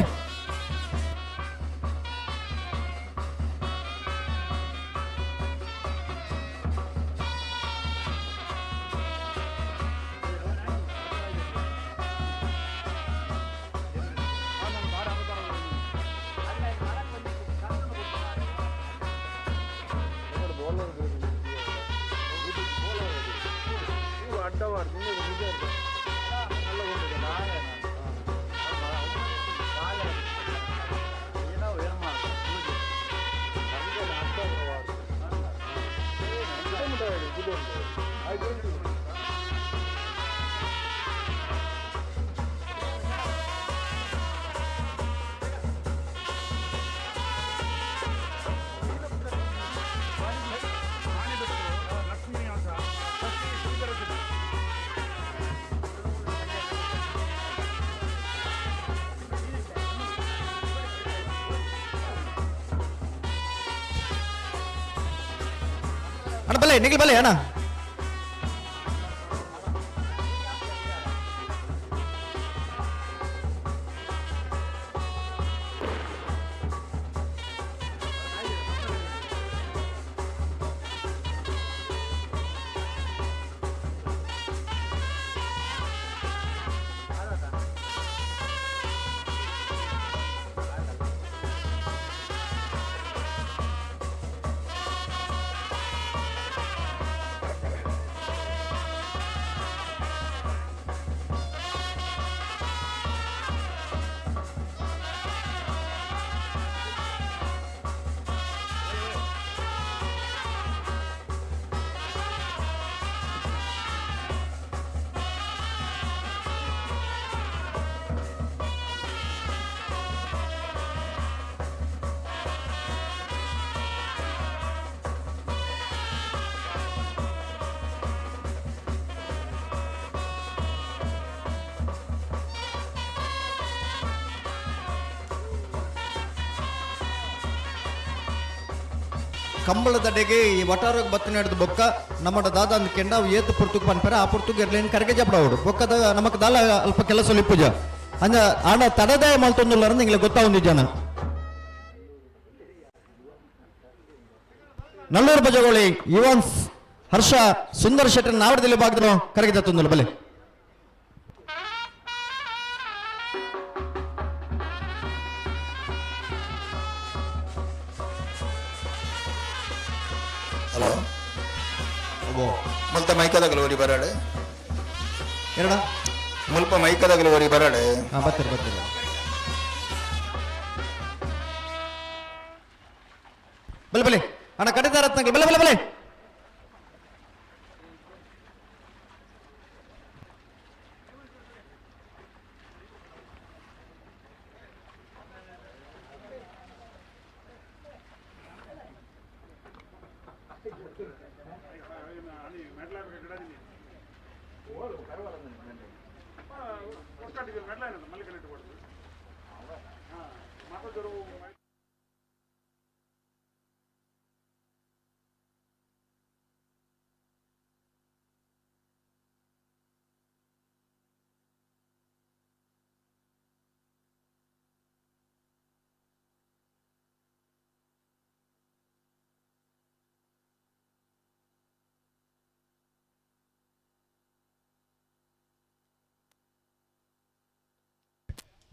ಅಣ್ಣ ಬಲೆ ನಿಖಿಲ್ ಬಲೆ ಅಣ್ಣ ಕಂಬಳದಡೆಗೆ ಈ ವಟಾರಕ್ಕೆ ಬತ್ತನೆ ಹಿಡಿದು ಬೊಕ್ಕ ನಮ್ಮ ದಾದ ಅಂದ್ಕೆಂಡ ಅವು ಏತು ಪುರ್ತುಕ್ ಪನ್ಪೆರ ಆ ಪುರ್ತುಕ್ ಇರ್ಲೇನು ಕರೆಗೆ ಜಪಡವಡು ಬೊಕ್ಕದ ನಮಕ್ ದಾಲ ಅಲ್ಪ ಕೆಲಸ ಲಿಪ್ಪುಜ ಅಂದ ಆಡ ತಡದಾಯ ಮಲ್ತೊಂದುಲ್ಲ ನಿಂಗೆ ಗೊತ್ತಾವುಂದಿ ಜನ ನಲ್ಲೂರು ಬಜಗೋಳಿ ಯುವನ್ಸ್ ಹರ್ಷ ಸುಂದರ ಶೆಟ್ಟರ್ ನಾವಡದಲ್ಲಿ ಭಾಗದ್ರು ಕರಗಿದ ತೊಂದಲು ಬಲೆ ಹಲೋ ಮುಲ್ಪ ಮೈಕದಾಗಲು ಓರಿ ಬರಾಡೆ ಎರಡ ಮುಲ್ಪ ಮೈಕದಾಗಲು ಓರಿ ಬರಾಡೆ ಬರ್ತೀರಿ ಬರ್ತೀರಿ. ಬಲೆ ಬಲೆ ಅಣ್ಣ ಕಟ್ಟಿದಾರ ಬಲೆ ಬಲೆ ಬಲೆ.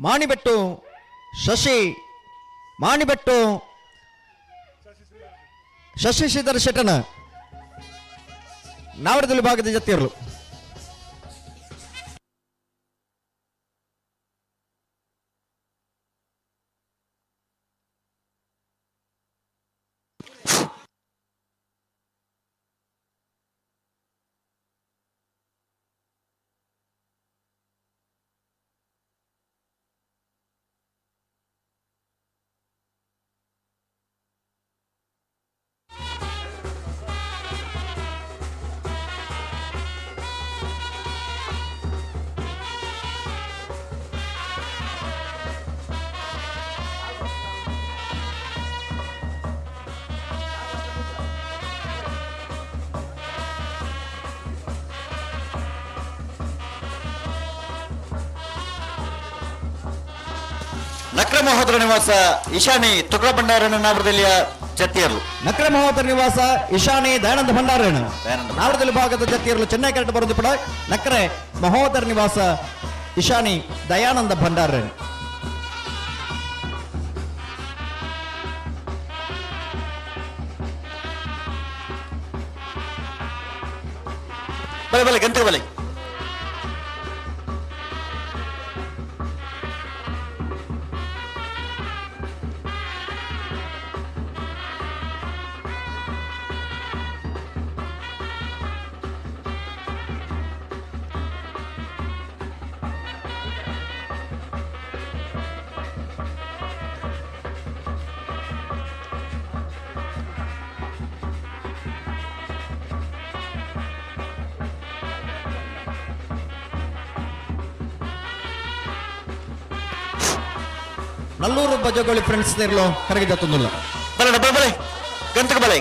ಮಾಣಿಬೆಟ್ಟು ಮಾಣಿಬೆಟ್ಟು ಶಶಿ ಶ್ರೀಧರ ಶೆಟ್ಟನ ನಾವಡದಲ್ಲಿ ಭಾಗದ ಜೊತೆಯರು. ನಕ್ರ ಮಹೋದರ ನಿವಾಸ ಈಶಾನಿ ತುಕಡ ಭಂಡಾರನ ನಾವರದಲ್ಲಿಯ ಜತಿಯರು. ನಕ್ರ ಮಹೋದರ ನಿವಾಸ ಈಶಾನಿ ದಯಾನಂದ ಭಂಡಾರಣ ನಾವರದಲ್ಲಿ ಭಾಗದ ಜತಿಯರು ಚೆನ್ನೈ ಕರೆಕ್ಟ್ ಬರೋದು ಕೂಡ ನಕ್ರೆ ಮಹೋದರ ನಿವಾಸ ಈಶಾನಿ ದಯಾನಂದ ಭಂಡಾರಣ. ಬಲೆ ಬಲೆ ಗಂಟೆ ಬಲೆ ನಲ್ಲೂರು ಬಜಗೋಳಿ ಫ್ರೆಂಡ್ಸ್ ಇರ್ಲೋ ಕರಗಿದ ತುಂದುಲ್ಲ ಬಲೆ ಬಲೆ ಬಲೆ ಗಂಟೆ ಬಲೆ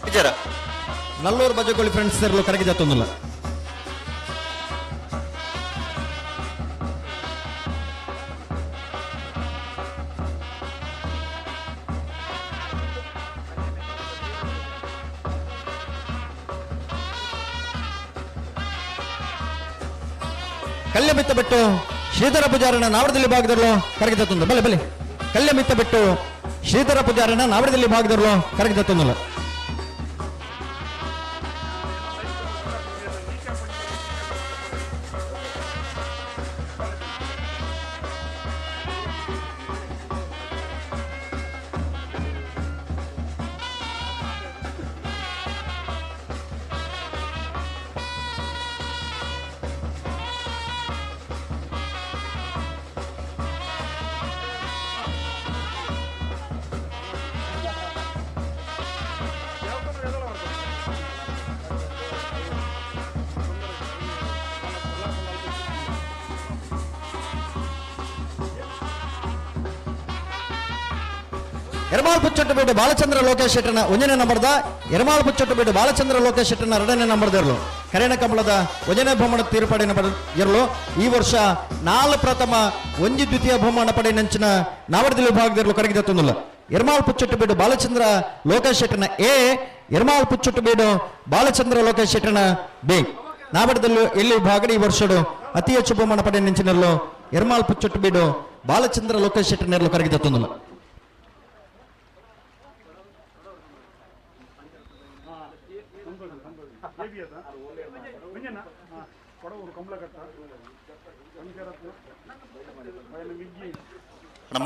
ವಿಚಾರ ನಲ್ಲೂರು ಬಜಗೋಳಿ ಫ್ರೆಂಡ್ಸ್ ಇರ್ಲೋ ಕರಗಿದ ತುಂದುಲ್ಲ. ಕಲ್ಯ ಮಿತ್ತ ಬಿಟ್ಟು ಶ್ರೀಧರ ಪೂಜಾರನ ನಾವಡದಲ್ಲಿ ಭಾಗದಲ್ಲೋ ಕರಗಿದ ತುಂದು ಬಲೆ ಬಲೆ ಕಲ್ಯ ಮಿತ್ತ ಬಿಟ್ಟು ಶ್ರೀಧರ ಪೂಜಾರನ ನಾವಡದಲ್ಲಿ ಭಾಗದಲ್ಲೋ ಕರಗಿದ ತುಂದಲ್ಲ. ಎರ್ಮಾಳ್ ಪುಚ್ಚೊಟ್ಟು ಬಿಟ್ಟು ಬಾಲಚಂದ್ರ ಲೋಕೇಶ್ ಶೆಟ್ಟನ 1ನೇ ನಂಬರ್ದ ಎರ್ಮಾಳ್ ಪುಚ್ಚೊಟ್ಟು ಬಿಟ್ಟು ಬಾಲಚಂದ್ರ ಲೋಕೇಶ್ ಶೆಟ್ಟನ 2ನೇ ನಂಬರ್ದ ಇರಲು ಕರೆನ ಕಂಬಳದ 1ನೇ ಬಹುಮಾನ ತೀರ್ಪಾಡಿನ ಇರಲು ಈ ವರ್ಷ 4 ಪ್ರಥಮ 1 ದ್ವಿತೀಯ ಬಹುಮಾನ ಪಡೆ ನಂಚಿನ ನಾವಡದಲ್ಲಿ ವಿಭಾಗದಿರಲು ಕರಗಿದ ತುಂದಲ್ಲ. ಎರ್ಮಾಳ್ ಪುಚ್ಚೊಟ್ಟು ಬಿಟ್ಟು ಬಾಲಚಂದ್ರ ಲೋಕೇಶ್ ಶೆಟ್ಟನ ಎ, ಎರ್ಮಾಳ್ ಪುಚ್ಚೊಟ್ಟು ಬಿಟ್ಟು ಬಾಲಚಂದ್ರ ಲೋಕೇಶ್ ಶೆಟ್ಟನ ಬಿ ನಾವಡದಲ್ಲೂ ಎಲ್ಲಿ ವಿಭಾಗದ ಈ ವರ್ಷಡು ಅತಿ ಹೆಚ್ಚು ಬಹುಮಾನ ಪಡೆ ನಂಚಿನಲ್ಲೂ ಎರ್ಮಾಳ್ ಪುಚ್ಚೊಟ್ಟು ಬಿಟ್ಟು ಬಾಲಚಂದ್ರ ಲೋಕೇಶ್ ಶೆಟ್ಟನ ಕರಗಿದ ತುಂದಲ್ಲ.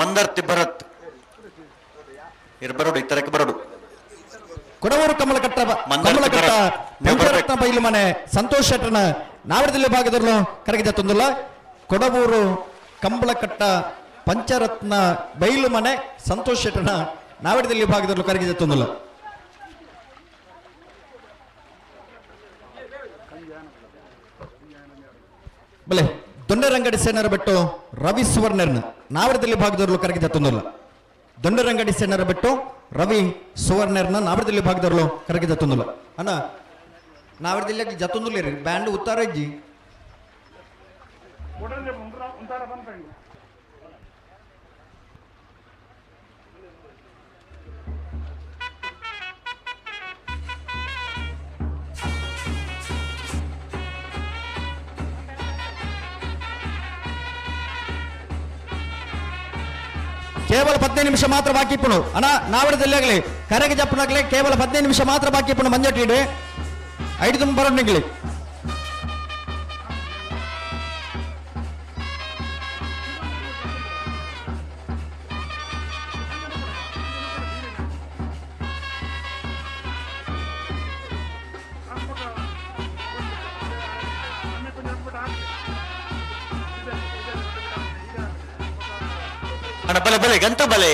ಮಂದರ್ತಿ ಭರತ್ ಇರು ಬರೋಡು ಇತರಕ್ಕೆ ಬರೋಡು ಕೊಡವೂರು ಕಮಲಕಟ್ಟ ಪಂಚರತ್ನ ಬೈಲು ಮನೆ ಸಂತೋಷ್ ಶೆಟ್ಟರ್ನ ನಾವಡದಲ್ಲಿ ಭಾಗದಲ್ಲೂ ಕರಗಿದ ತೊಂದಿಲ್ಲ. ಕೊಡವೂರು ಕಂಬಳಕಟ್ಟ ಪಂಚರತ್ನ ಬೈಲು ಮನೆ ಸಂತೋಷ್ ಶೆಟ್ಟರ್ನ ನಾವಡದಲ್ಲಿ ಭಾಗದಲ್ಲೂ ಕರಗಿದ ತೊಂದಿಲ್ಲ. ಬಲೆ ದೊಂಡರಂಗಡಿ ಸೇನರ ಬಿಟ್ಟು ರವಿ ಸುವರ್ಣರ್ನ ನಾವಡದಲ್ಲಿ ಭಾಗದಲ್ಲೂ ಕರಗಿದ ತೊಂದಿಲ್ಲ. ದೊಂಡರಂಗಡಿ ಸೇನರ ಬಿಟ್ಟು ರವಿ ಸುವರ್ಣರ್ನ ನಾವಡದಲ್ಲಿ ಭಾಗದಲ್ಲೂ ಕರಗಿದ ತೊಂದಿಲ್ಲ. ಅಣ್ಣ ನಾವಡದಲ್ಲಿ ಜತ್ತೊಂದಿಲ್ಲ ರೀ ಬ್ಯಾಂಡ್ ಉತ್ತಾರ ಇಜ್ಜಿ ಕೇವಲ 15 ನಿಮಿಷ ಮಾತ್ರ ಬಾಕಿ ಇಪ್ಪುಣು ಅಣ್ಣ ನಾವಡದಲ್ಲಿ ಆಗಲಿ ಕರೆಗೆ ಜಪ್ಪನಾಗ್ಲಿ ಕೇವಲ 15 ನಿಮಿಷ ಮಾತ್ರ ಬಾಕಿ ಇಪ್ಪುಣು ಮಂಜಟ್ಟಿಡಿ ಐದು ತುಂಬ ಬರೋಣಿಗ್ಲಿ ಬಲೆ ಬಲೆ ಗಂತ ಬಲೆ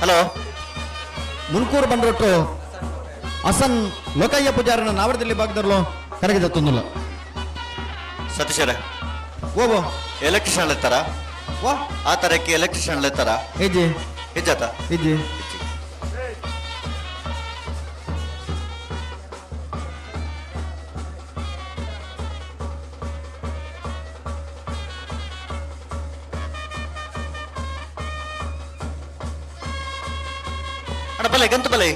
ಹಲೋ ಮುನ್ಕೂರು ಬಂದ್ರೊಟ್ಟು ಹಸನ್ ಲೋಕಯ್ಯ ಪೂಜಾರನ ನಾವಡದಲ್ಲಿ ಭಾಗದಲ್ಲೂ ಕರಗಿದ ತೊಂದಿಲ್ಲ. ಸತೀಶರ ಓಬೋ ಎಲೆಕ್ಟ್ರಿಷಿಯನ್ ಎತ್ತಾರ ವಾ ಆ ತರಕ್ಕೆ ಎಲೆಕ್ಟ್ರಿಷಿಯನ್ ಎತ್ತಾರ ಇಜ್ಜಿ ಇಜ್ಜಾತ ಇಜ್ಜಿ ಅಣ್ಣ ಬಲೆ ಗಂತ ಬಲೆ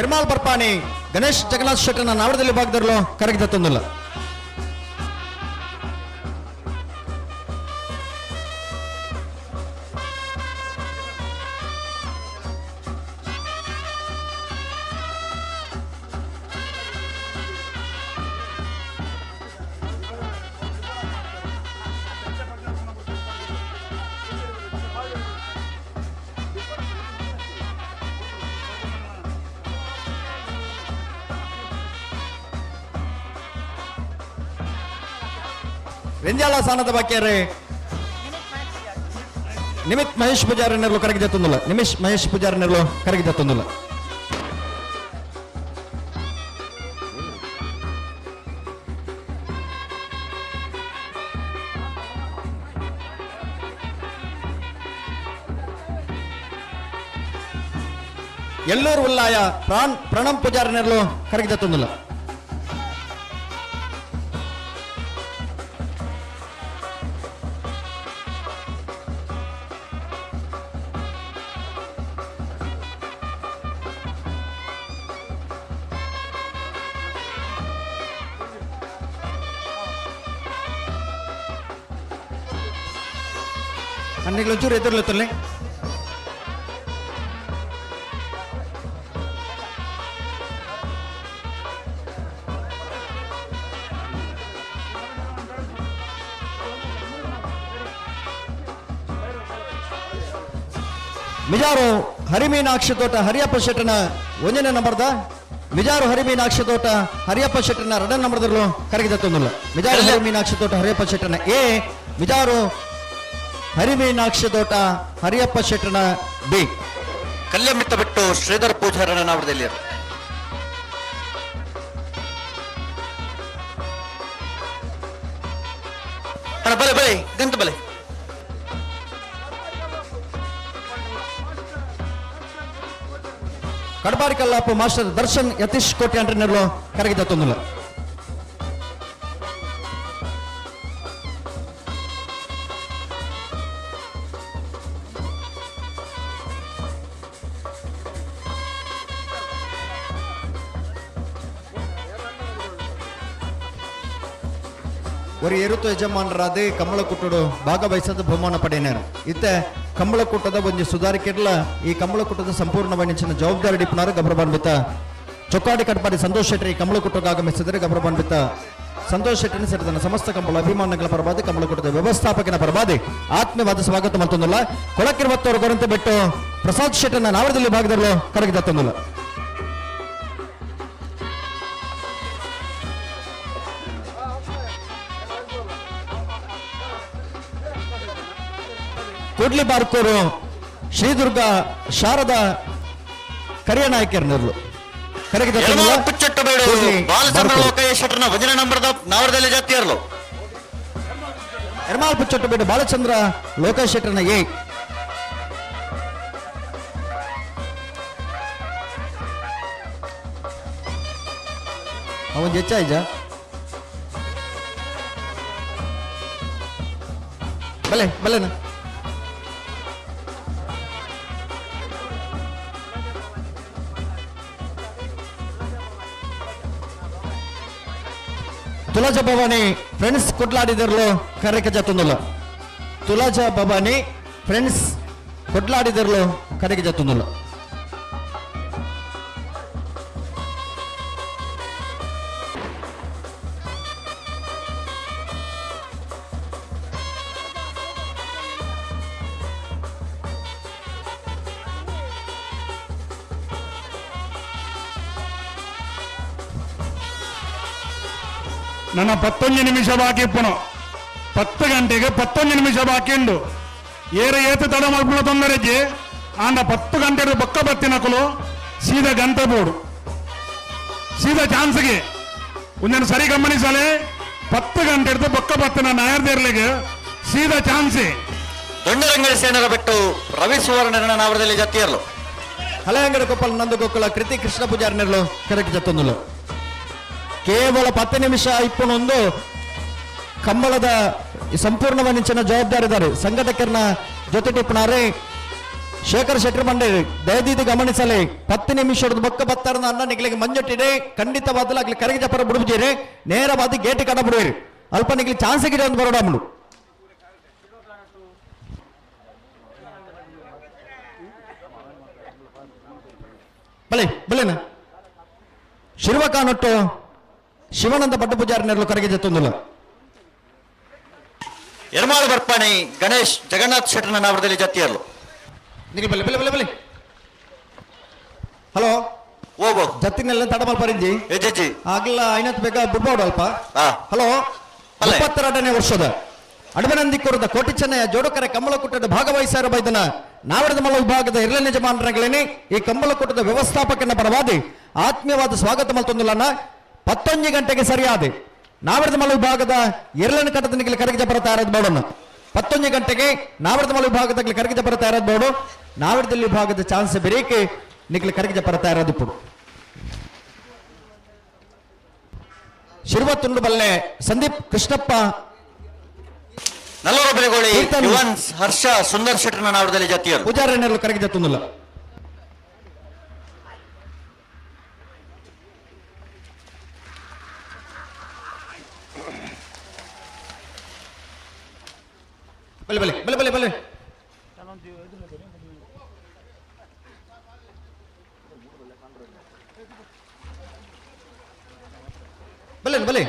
ಎರ್ಮಾಲ್ ಬರ್ಪಾಣಿ ಗಣೇಶ್ ಜಗನ್ನಾಥ್ ಶೆಟ್ಟರ್ನ ನಾವಡದಲ್ಲಿ ಭಾಗದಲ್ಲೂ ಕರಗಿದ ತೊಂದಿಲ್ಲ. ರೆಂಜಾಳ ಸ್ಥಾನದ ಬಾಕಿಯಾರೆ ನಿಮಿತ್ ಮಹೇಶ್ ಪೂಜಾರನೆರಲು ಕರಗಿದ ತೊಂದಿಲ್ಲ. ನಿಮಿಷ್ ಮಹೇಶ್ ಪೂಜಾರನೆರಲು ಕರಗಿದ ತೊಂದಿಲ್ಲ. ಎಲ್ಲೂರು ಉಲ್ಲಾಯ ಪ್ರಣಮ್ ಪೂಜಾರನೆರಲು ಕರಗಿದ ತೊಂದಿಲ್ಲ. ಅನ್ನಿಗಳು ಒಂಚೂರು ಎದುರ್ಲತ್ತಲ್ಲೇ ಮಿಜಾರು ಹರಿಮೀನಾಕ್ಷಿ ತೋಟ ಹರಿಯಪ್ಪ ಶೆಟ್ಟನ 1ನೇ ನಂಬರ್ದ ಮಿಜಾರು ಹರಿಮೀನಾಕ್ಷಿ ತೋಟ ಹರಿಯಪ್ಪ ಶೆಟ್ಟನ 2ನೇ ನಂಬರ್ದಲ್ಲೂ ಕರಗಿದ ತೊಂದಿಲ್ಲ. ಮಿಜಾರು ಹರಿಮೀನಾಕ್ಷಿ ತೋಟ ಹರಿಯಪ್ಪ ಶೆಟ್ಟನ ಎ ಮಿಜಾರು ಹರಿಮೀನಾಕ್ಷಿ ತೋಟ ಹರಿಯಪ್ಪ ಶೆಟ್ಟನ ಬಿ ಕಲ್ಯಮಿತ್ತ ಬಿಟ್ಟು ಶ್ರೀಧರ್ ಪೂಜಾರನ ನಾವಡದಲ್ಲಿ ಅಣ್ಣ ಬಲೆ ಬಲೆ ಗಂತ ಬಲೆ ಕಡಬಾರಿ ಕಲ್ಲಾಪು ಮಾಸ್ಟರ್ ದರ್ಶನ್ ಯತೀಶ್ ಕೋಟಿ ಅಂಟರ್ನರ್ಲು ಕರಗಿದತ್ತೊಂದುಲ್ಲ ஒரு ಎರುತು ಯಜಮಾನರಾದ ಕಂಬಳಕುಟ್ಟಡು ಭಾಗವಹಿಸದ ಬಹುಮಾನ ಪಡೆಯನಾರು ಇತ್ತೆ ಕಂಬಳಕುಟ್ಟದ ಒಂದು ಸುಧಾರಿಕೆಲ್ಲ ಈ ಕಂಬಳಕುಟ್ಟದ ಸಂಪೂರ್ಣವಾಗಿನ ಜವಾಬ್ದಾರಿ ಡಿಪ್ನಾರು ಗಬ್ರಬಾನ್ಬಿತ ಚೊಕ್ಕಾಡಿ ಕಟ್ಪಾಡಿ ಸಂತೋಷ್ ಶೆಟ್ಟಿ ಕಂಬಳಕುಟ್ಟಕ್ಕೆ ಆಗಮಿಸಿದರೆ ಗಬ್ರಬಾನ್ಬಿತ ಸಂತೋಷ್ ಶೆಟ್ಟಿನ ಸೇರಿದ ಸಮಸ್ತ ಕಂಬಳ ಅಭಿಮಾನಗಳ ಪರವಾದ ಕಂಬಳಕುಟ್ಟದ ವ್ಯವಸ್ಥಾಪಕನ ಪರವಾದಿ ಆತ್ಮೀಯವಾದ ಸ್ವಾಗತ ಮತ್ತೊಂದಲ್ಲ ಕೊಳಕಿರುವತ್ತವರು ಗೊರಂತೆ ಬಿಟ್ಟು ಪ್ರಸಾದ್ ಶೆಟ್ಟನ ನಾವರದಲ್ಲಿ ಭಾಗದಲ್ಲೂ ಕರಗಿದತ್ತೊಂದಲ್ಲ ಕೂಡ್ಲಿ ಬಾರ್ಕೋರು ಶ್ರೀದುರ್ಗ ಶಾರದಾ ಕರಿಯ ನಾಯಕರನ್ನರು ಭಜನೆ ನಂಬರ್ದ ನಾವರದಲ್ಲಿ ಜಾತಿಯರ್ಲು ಎರ್ಮಾಲ್ ಪುಚ್ಚಟ್ಟು ಬೇಡ ಬಾಲಚಂದ್ರ ಲೋಕೇಶ್ ಶೆಟ್ಟರ್ನ ಎ ಅವನ್ ಹೆಚ್ಚಾಯ್ಜ ಬಲೆ ಬಲೆನ ತುಲಾಜ ಭವಾನಿ ಫ್ರೆಂಡ್ಸ್ ಕೊట్లాಡಿದರ್ಲು ಕರೆಕ ಜತ್ತೊಂದುಲ್ಲ ತುಲಾಜ ಭವಾನಿ ಫ್ರೆಂಡ್ಸ್ ಕೊట్లాಡಿದರ್ಲು ಕರೆಕ ಜತ್ತೊಂದುಲ್ಲ ನನ್ನ 11 ನಿಮಿಷ ಬಾಕಿ ಇಪ್ಪನು 10 ಗಂಟೆಗೆ 11 ನಿಮಿಷ ಬಾಕಿ ಉಂಡು ಏತು ತಡ ಮಲ್ಪುನ ತೊಂದರೆಗೆ ಆಂಡ 10 ಗಂಟೆ ಬೊಕ್ಕ ಬತ್ತಿನಕಲು ಸೀದಾ ಗಂಟೆ ಬೋರ್ಡು ಸೀದಾ ಚಾನ್ಸ್ಗೆ ಒಂದನ್ನು ಸರಿ ಗಮನಿಸಲೆ 10 ಗಂಟೆ ಬೊಕ್ಕ ಬತ್ತಿನ ನಾಯರ್ದೇರ್ಲಿಗೆ ಸೀದಾ ಚಾನ್ಸೆ ದೊಡ್ಡರಂಗಡಿ ಸೇನರ ಬಿಟ್ಟು ರವಿ ಸುವರ್ಣ ನಾವರದಲ್ಲಿ ಜತ್ತಿಯರ್ಲು ಹಳೆಯಂಗಡಿ ಕೊಪ್ಪಲ್ ನಂದು ಗೋಕುಲ ಕೃತಿ ಕೃಷ್ಣ ಪೂಜಾರಿನರ್ಲು ಕರೆಕ ಜತ್ತೊಂದುಲ್ಲ ಕೇವಲ 10 ನಿಮಿಷ ಇಪ್ಪನೊಂದು ಕಂಬಳದ ಸಂಪೂರ್ಣವಾಗಿನ ಜವಾಬ್ದಾರಿದಾರು ಸಂಘಟಕರನ್ನ ಜೊತೆ ಟಿಪ್ಪನಾರೆ ಶೇಖರ್ ಶೆಟ್ಟಿ ಮಂಡೆ ದಯದೀದಿ ಗಮನಿಸಲಿ 10 ನಿಮಿಷ ಬೊಕ್ಕ ಬತ್ತಾರನ ಅನ್ನ ನಿಗ್ಲಿಗೆ ಮಂಜೊಟ್ಟಿದೆ ಖಂಡಿತವಾದಲಾಗ್ಲಿ ಕರೆಗೆ ಜಪರ ಬಿಡುವುದಿರಿ ನೇರವಾದ ಗೇಟ್ ಕಡ ಬಿಡುವಿರಿ ಅಲ್ಪ ನಿಗ್ಲಿ ಚಾನ್ಸ್ ಗಿಡ ಒಂದು ಬರೋಡಮ್ಲು ಬಲೆ ಬಲೆನ ಶಿರ್ವಕಾನೊಟ್ಟು ಶಿವಾನಂದ ಪಟ್ಟ ಪೂಜಾರಿನರ್ಲು ಕರೆಗೆ ಜತ್ತೊಂದುಲ್ಲ ಎರ್ಮಾಳು ಬರ್ಪಾಣಿ ಗಣೇಶ್ ಜಗನ್ನಾಥ್ ಶೆಟ್ಟರ್ನ ನಾವರದಲ್ಲಿ ಜತ್ತಿಯರ್ಲು ನಿಗೆ ಬಲೆ ಬಲೆ ಬಲೆ ಬಲೆ ಹಲೋ ಓಬೋ ಜತ್ತಿನೆಲ್ಲ ತಡ ಮಲ್ಪರಿಂಜಿ ಎಜ್ಜಿ ಆಗ್ಲ ಐನತ್ ಬೇಗ ಬಿಡ್ಬೋದು ಅಲ್ಪ ಹಲೋ ಅಲ್ಲೇ. 22ನೇ ವರ್ಷದ ಅಡವನಂದಿಕೂರದ ಕೋಟಿ ಚೆನ್ನಯ ಜೋಡಕರೆ ಕಂಬಳಕುಟ್ಟದ ಭಾಗವಹಿಸಾರ ಬೈದನ ನಾವರದ ಮಲ ವಿಭಾಗದ ಇರ್ಲನೆ ಜಮಾನಗಳೇನೆ ಈ ಕಂಬಳಕುಟ್ಟದ ವ್ಯವಸ್ಥಾಪಕನ ಪರವಾದಿ ಆತ್ಮೀಯವಾದ ಸ್ವಾಗತ ಮಲ್ತೊಂದುಲನ್ನ 11 ಗಂಟೆಗೆ ಸರಿಯಾದೆ ನಾವರದ ಮಲ ವಿಭಾಗದ ಇರ್ಲನೆ ಕಟ್ಟದ ನಿಗಲಿ ಕರಗಿಜ ಬರತಾ ಇರೋದು ಬೋಡನ್ನು 11 ಗಂಟೆಗೆ ನಾವರದ ಮಲ ವಿಭಾಗದಲ್ಲಿ ಕರಗಿಜ ಬರತಾ ಇರೋದು ಬೋಡು ನಾವರದಲ್ಲಿ ವಿಭಾಗದ ಚಾನ್ಸ್ ಬೆರೇಕೆ ನಿಗಲಿ ಕರಗಿಜ ಬರತಾ ಇರೋದು ఇప్పుడు ಶಿರ್ವತ್ತುಂಡು ಬಲ್ಲೆ ಸಂದೀಪ್ ಕೃಷ್ಣಪ್ಪ ನಲ್ಲೂರು ಬೆಲೆಗೋಳಿ ಯುವನ್ ಹರ್ಷ ಸುಂದರ್ ಶೆಟ್ಟರ್ನ ನಾವರದಲ್ಲಿ ಜತ್ತಿಯರ್ಲು ಪೂಜಾರಣ್ಣರು ಕರಗಿ ಜತ್ತೊಂದುಲ್ಲ ಬಲೆ ಬಲೆ ಬಲೆ ಬಲೆ ಬಲೆ ಬಲೆ ಬಲೆ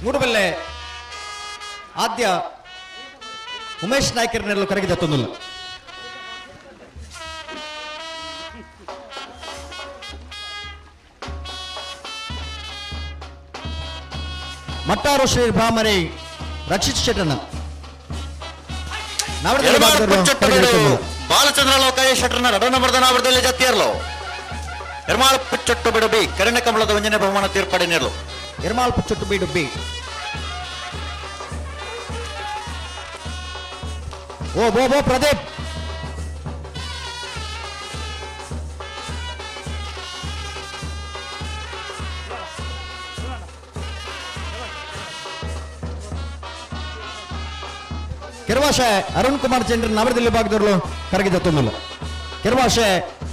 ಮೂಡುಬಲ್ಲೆ ಆದ್ಯ ಉಮೇಶ್ ನಾಯ್ಕರ್ನೆರಲು ಕರಗಿ ಜತ್ತೊಂದುಲ್ಲ ಮಟ್ಟಾರು ಶ್ರೀ ಬ್ರಾಹ್ಮಣಿ ರಕ್ಷಿತ್ ಶೆಟ್ಟನ ಬಾಲಚಂದ್ರ ಲೋಕಾಯ ಶೆಟ್ಟರ್ನ ರಡ ನಂಬರ್ದ ನಾವರದಲ್ಲಿ ಜತ್ತಿಯರ್ಲು ಎರ್ಮಾಳ್ ಪುಚ್ಚೊಟ್ಟು ಬಿಡುಬಿ ಕರೆಣ ಕಂಬಳದ ವಂಜನೆ ಬಹುಮಾನ ತೀರ್ಪಡೆ ನೀಡಲು ಎರ್ಮಾಳ್ ಪುಚ್ಚೊಟ್ಟು ಬಿ ಡುಬ್ಬಿ ಓ ಬೋ ಬೋ ಪ್ರದೀಪ್ ಕೆರವಾಶೆ ಅರುಣ್ ಕುಮಾರ್ ಜೈನ್ರ ನವರದಲ್ಲಿ ಭಾಗದವರು ಕರಗಿದ ತೊಂದಲು ಕೆರವಾಶೆ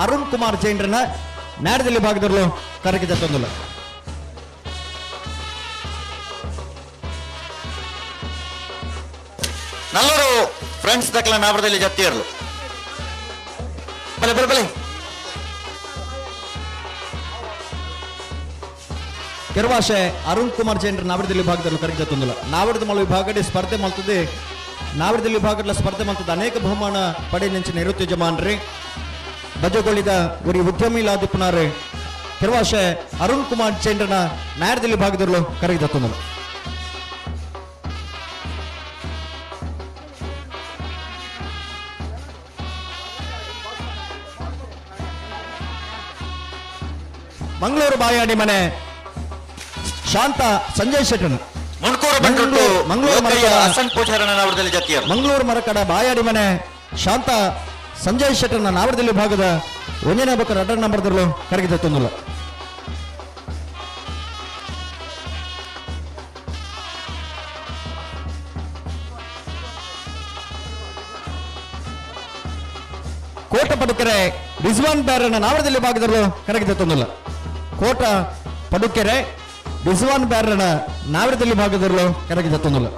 ಅರುಣ್ ಕುಮಾರ್ ಜೈನ್ರನ ನಾಡದಲ್ಲಿ ಭಾಗದವರು ಕರಗಿದ ತೊಂದಲು ನಲ್ಲೂರು ಫ್ರೆಂಡ್ಸ್ ದಕ್ಕಲ ನಾಬರದಲ್ಲಿ ಜತ್ತಿಯರ್ಲು ಬಲೆ ಬಲೆ ಬಲೆ ಕೆರವಾಶೆ ಅರುಣ್ ಕುಮಾರ್ ಜೈನ್ರ ನಾವರದಲ್ಲಿ ಭಾಗದವರು ಕರಗಿದ ತೊಂದಲು ನಾವರದ ಮಳ ವಿಭಾಗದಲ್ಲಿ ಸ್ಪರ್ಧೆ ಮಾಡ್ತದೆ ನಾವರದಲ್ಲಿ ವಿಭಾಗದ ಸ್ಪರ್ಧೆ ಮಾಡ್ತದೆ ಅನೇಕ ಬಹುಮಾನ ಪಡೆ ನೆಂಚಿನ ಇರುತ್ತ ಯಜಮಾನ್ರಿ ಬಜಗೊಳಿದ ಉರಿ ಉದ್ಯಮಿ ಲಾದಿಪ್ಪನಾರೆ ಕೆರವಾಶೆ ಅರುಣ್ ಕುಮಾರ್ ಜೈನ್ರನ ನಾಯರದಲ್ಲಿ ಭಾಗದವರು ಕರಗಿದ ತೊಂದಲು ಮಂಗಳೂರು ಬಾಯಾಡಿ ಮನೆ ಶಾಂತ ಸಂಜಯ್ ಶೆಟ್ಟನ್ ಮುಣ್ಕೂರು ಬಂಟುಟ್ಟು ಮಂಗಳೂರು ಮರಕಡ ಹಸನ್ ಪೂಜಾರನ ನಾವರದಲ್ಲಿ ಜತ್ತಿಯರ್ಲು ಮಂಗಳೂರು ಮರಕಡ ಬಾಯಾಡಿ ಮನೆ ಶಾಂತ ಸಂಜಯ್ ಶೆಟ್ಟರ್ನ ನಾವರದಲ್ಲಿ ಭಾಗದ ಒಂದನೇ ಬಕ್ಕ ರಡ್ಡ ನಂಬರ್ದಲ್ಲೂ ಕರಗಿದ ತೊಂದಲು ಕೋಟ ಪಡುಕೆರೆ ರಿಜ್ವಾನ್ ಬ್ಯಾರನ ನಾವರದಲ್ಲಿ ಭಾಗದಲ್ಲೂ ಕರಗಿದ ತೊಂದಲು ಕೋಟ ಪಡುಕೆರೆ ರಿಜ್ವಾನ್ ಬ್ಯಾರನ ನಾವರದಲ್ಲಿ ಭಾಗದಲ್ಲೂ ಕರಗಿದ ತೊಂದಲು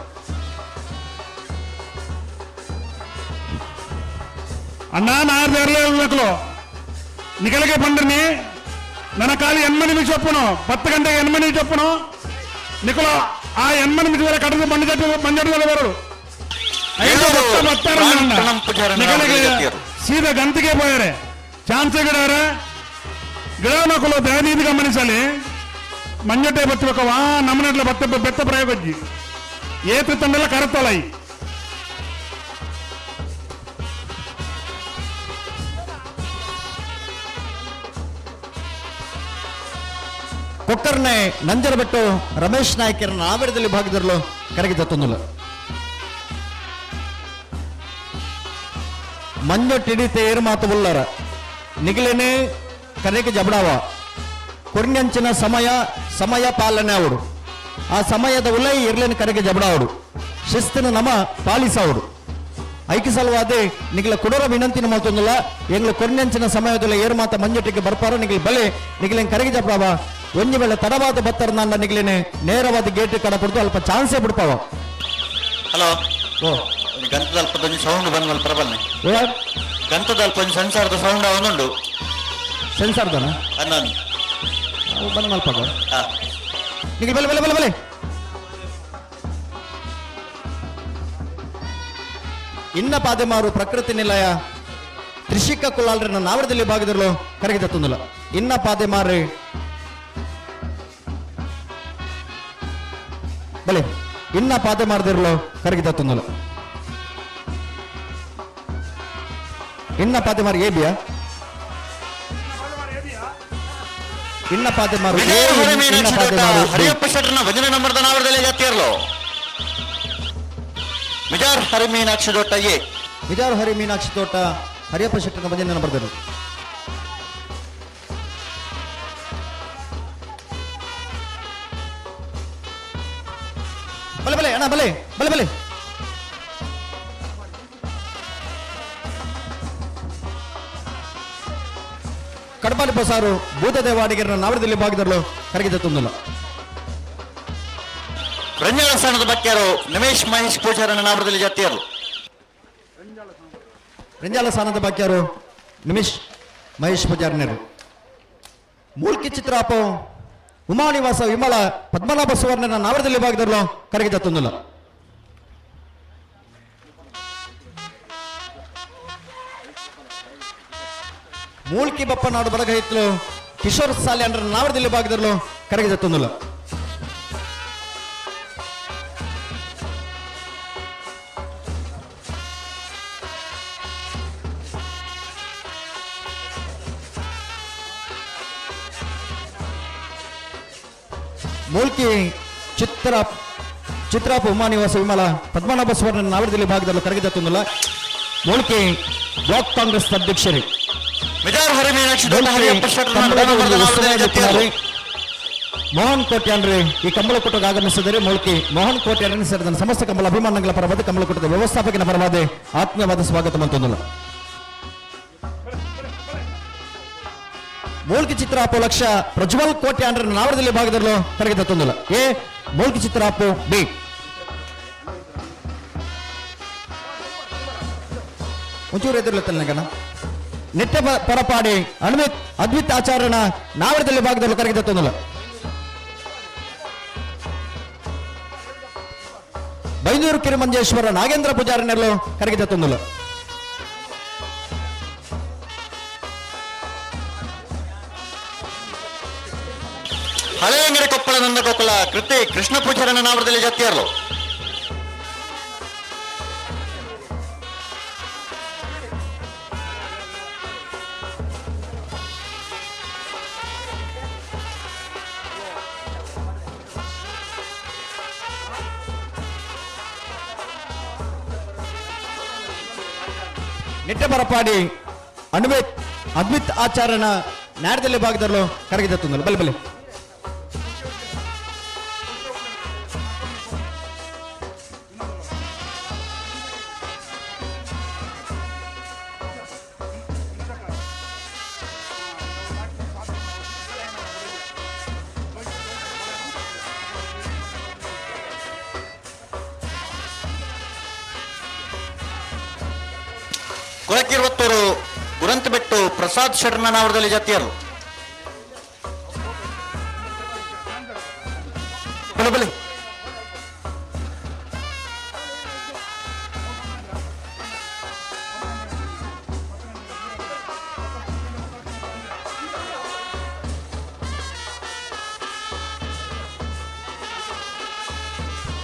ಅಣ್ಣ ನಾರ್ದೇರ್ಲೇ ಹೇಳ್ಬೇಕಲು ನಿಖಲಿಗೆ ಬಂದ್ರಿ ನನ್ನ ಖಾಲಿ 8 ನಿಮಿಷ ಒಪ್ಪನು 10 ಗಂಟೆಗೆ 8 ನಿಮಿಷ ಒಪ್ಪನು ನಿಖಲು ಆ 8 ನಿಮಿಷ ವರೆ ಕಡದು ಬಂಜಡದಲ್ಲಿ ಬರೋದು 5 ನಿಖಲಿಗೆ ಸೀದಾ ಗಂತಿಗೆ పోయారే ಚಾನ್ಸ್ ಗಿಡಾರೆ ಗಿಡನಕಲು ದಯನೀತಿ ಗಮನಿಸಲಿ ಮಂಜಟ್ಟೆ ಬತ್ತಬೇಕವಾ ನಮ್ಮನೆಟ್ಲ ಬೆತ್ತ ಪ್ರಯೋಗಜ್ಜಿ ಏತು ತಂಡೆಲ್ಲ ಕರತ್ತಲೈ ಕೊಕ್ಕರ್ನೆ ನಂಜರಬೆಟ್ಟು ರಮೇಶ್ ನಾಯ್ಕರ ನಾವೇರದಲ್ಲಿ ಭಾಗದಲ್ಲೂ ಕರಗಿದ ತೊಂದಲು ಮಂಜೊಟ್ಟಿಡಿತೆ ಏರು ಮಾತು ಉಳ್ಳರ ನಿಗಲೇನೆ ಕರೆಗೆ ಜಬಡಾವ ಕೊರ್ನೆಂಚಿನ ಸಮಯ ಪಾಲನೆ ಅವಡು ಆ ಸಮಯದ ಉಲ್ಲೈ ಇರ್ಲೇನ ಕರೆಗೆ ಜಬಡಾವಡು ಶಿಸ್ತಿನ ನಮ ಪಾಲಿಸವಡು ಐಕಿ ಸಲುವಾದೆ ನಿಗಲ ಕೊಡೋರ ವಿನಂತಿನ ಮಾತೊಂದಿಲ್ಲ ಎಂಗ್ಲ ಕೊರ್ನೆಂಚಿನ ಸಮಯದಲ್ಲಿ ಏರು ಮಾತ ಮಂಜೊಟ್ಟಿಗೆ ಬರ್ಪಾರ ನಿಗಲ್ ಬಲೆ ನಿಗಲೇನ್ ಕರೆಗೆ ಜಬಡಾವ ಒಂಜಿ ವೇಳೆ ತಡವಾದ ಬತ್ತರ ನನ್ನ ನಿಗಲೇನೆ ನೇರವಾದ ಗೇಟ್ ಕಡ ಕೊಡ್ತು ಅಲ್ಪ ಚಾನ್ಸೇ ಬಿಡ್ಪಾವ ಹಲೋ ಓ ಗಂತದ ಅಲ್ಪದೊಂದು ಸೌಂಡ್ ಬಂದ್ವಲ್ ಪ್ರಬಲ್ನೆ ಏ ಗಂತದ ಅಲ್ಪೊಂದು ಸಂಸಾರದ ಸೌಂಡ್ ಅವನುಂಡು ಸೆನ್ಸಾರ್ದನ ಅನ್ನೊಂದು ಬಂದ ಮಲ್ಪಾಗ ನಿಗಲ್ ಬಲೆ ಬಲೆ ಬಲೆ ಬಲೆ ಇನ್ನ ಪಾದೆಮಾರು ಪ್ರಕೃತಿ ನಿಲಯ ತ್ರಿಷಿಕ ಕುಲಾಲ್ರನ್ನ ನಾವರದಲ್ಲಿ ಭಾಗದಲ್ಲೂ ಕರಗಿದ ತುಂದಲ ಇನ್ನ ಪಾದೆಮಾರಿ ಬಲೆ ಇನ್ನ ಪಾದೆಮಾರದಿರಲು ಕರಗಿದ ತುಂದಲ ಇನ್ನ ಪಾದೆಮಾರಿ ಏಬಿಯಾ ಇನ್ನ ಪಾದೆಮಾರು ಇನ್ನ ಪಾದೆಮಾರು ಹರಿಯಪ್ಪ ಶೆಟ್ಟರ್ನ ಭಜನೆ ನಂಬರ್ದ ನಾವರದಲ್ಲಿ ಜತ್ತಿಯರ್ಲು ಮಿಜಾರ್ ಹರಿ ಮೀನಾಕ್ಷಿ ದೊಡ್ಡ ಎ ವಿಜಾರು ಹರಿ ಮೀನಾಕ್ಷಿ ತೋಟ ಹರಿಯಪ್ಪ ಶೆಟ್ಟರ್ನ ಭಜನೆ ಬರ್ದರು ಬಲೆ ಬಲೆ ಅಣ್ಣ ಬಲೆ ಬಲೆ ಬಲೆ ಕಡಪಾಲಿ ಬಸಾರು ಭೂತದೇವಾಡಿಗರನ್ನ ನಾವರದಲ್ಲಿ ಭಾಗದಲ್ಲೂ ಕರಗಿದ ತುಂದಲು ರಂಜಾಳ ಸ್ಥಾನದ ಬಕ್ಕ್ಯಾರು ನಿಮೇಶ್ ಮಹೇಶ್ ಪೂಜಾರನ ನಾವರದಲ್ಲಿ ಜತ್ತಿಯರ್ಲು ರಂಜಾಲ ಸ್ಥಾನದ ಬಾಕ್ಯಾರು ನಿಮಿಷ್ ಮಹೇಶ್ ಪೂಜಾರ್ನರು ಮೂಲ್ಕಿ ಚಿತ್ರಾಪ ಉಮಾನಿವಾಸ ವಿಮಲ ಪದ್ಮನಾಭ ಸುವರ್ಣನ ನಾವರದಲ್ಲಿ ಭಾಗದಲ್ಲೂ ಕರಗಿದ ತುಂದಲು ಮೂಲ್ಕಿ ಬಪ್ಪನಾಡು ಬರಗೈತ್ಲು ಕಿಶೋರ್ ಸಾಲ್ಯಾನ್ರ ನಾವರದಲ್ಲಿ ಭಾಗದಲ್ಲೂ ಕರಗಿದ ತುಂದಲು ಮೂಲ್ಕಿ ಚಿತ್ರಾಪ ಉಮಾನಿವಾಸ ವಿಮಲ ಪದ್ಮನಾಭ ಸುವರ್ಣ ನಾವರದಲ್ಲಿ ಭಾಗದಲ್ಲೂ ಕರಗಿದ ತುಂದಲ ಮೂಲ್ಕಿ ಬ್ಲಾಕ್ ಕಾಂಗ್ರೆಸ್ ಅಧ್ಯಕ್ಷರು ಮಿಜಾರ್ ಹರಿ ಮೀನಾಕ್ಷಿ ದೊಡ್ಡ ಹರಿಯಪ್ಪ ಶೆಟ್ಟರ್ನ ರಣನಮರ್ದನ ಅವರದಲ್ಲಿ ಜೊತೆಯರು ಮೋಹನ್ ಕೋಟ್ಯಾನ್ರಿ ಈ ಕಂಬಳಕೂಟಕ್ಕೆ ಆಗಮಿಸಿದರೆ ಮೂಲ್ಕಿ ಮೋಹನ್ ಕೋಟ್ಯಾನ್ ಸೇರಿದ ಸಮಸ್ತ ಕಂಬಳ ಅಭಿಮಾನಗಳ ಪರವಾದ ಕಂಬಳಕೂಟದ ವ್ಯವಸ್ಥಾಪಕನ ಪರವಾದ ಆತ್ಮೀಯವಾದ ಸ್ವಾಗತ ಮಂತೊಂದಿಲ್ಲ ಮೂಲ್ಕಿ ಚಿತ್ರ ಅಪ್ಪು ಲಕ್ಷ ಪ್ರಜ್ವಲ್ ಕೋಟ್ಯಾನ್ರ ನಾವರದಲ್ಲಿ ಭಾಗದಲ್ಲೂ ಕರಗಿದ ತೊಂದಿಲ್ಲ ಎ ಮೂಲ್ಕಿ ಚಿತ್ರ ಅಪ್ಪು ಬಿ ಒಂಚೂರು ಎದುರ್ಲತ್ತಲ್ಲ ಗಣ ನಿತ್ಯ ಪರಪಾಡಿ ಅದ್ವಿತ್ ಆಚಾರ್ಯನ ನಾವರದಲ್ಲಿ ಭಾಗದಲ್ಲೂ ಕರಗಿದ ತೊಂದಿಲ್ಲ ಬೈಂದೂರು ಕಿರುಮಂಜೇಶ್ವರ ನಾಗೇಂದ್ರ ಪೂಜಾರನೆಲ್ಲೂ ಕರಗಿದ ತೊಂದಿಲ್ಲ ಹಳೆಯಂಗಡಿ ಕೊಪ್ಪಳ ನಂದಗೋಕುಲ ಕೃತಿ ಕೃಷ್ಣ ಪೂಜಾರನ ನಾವರದಲ್ಲಿ ಜೊತೆಯರು ನಿತ್ಯ ಪರಪಾಡಿ ಅದ್ವಿತ್ ಆಚಾರ್ಯನ ನ್ಯಾಯದಲ್ಲಿ ಭಾಗದಲ್ಲೂ ಕರಗಿದ ತೊಂದಿಲ್ಲ ಬಲೆ ಬಲೆ ಕೊಳಕಿರುವತ್ತೂರು ಗುರಂತಬೆಟ್ಟು ಪ್ರಸಾದ್ ಶೆಟ್ಟರ್ನ ನಾವರದಲ್ಲಿ ಜೊತೆಯರು ಬಲೆ ಬಲೆ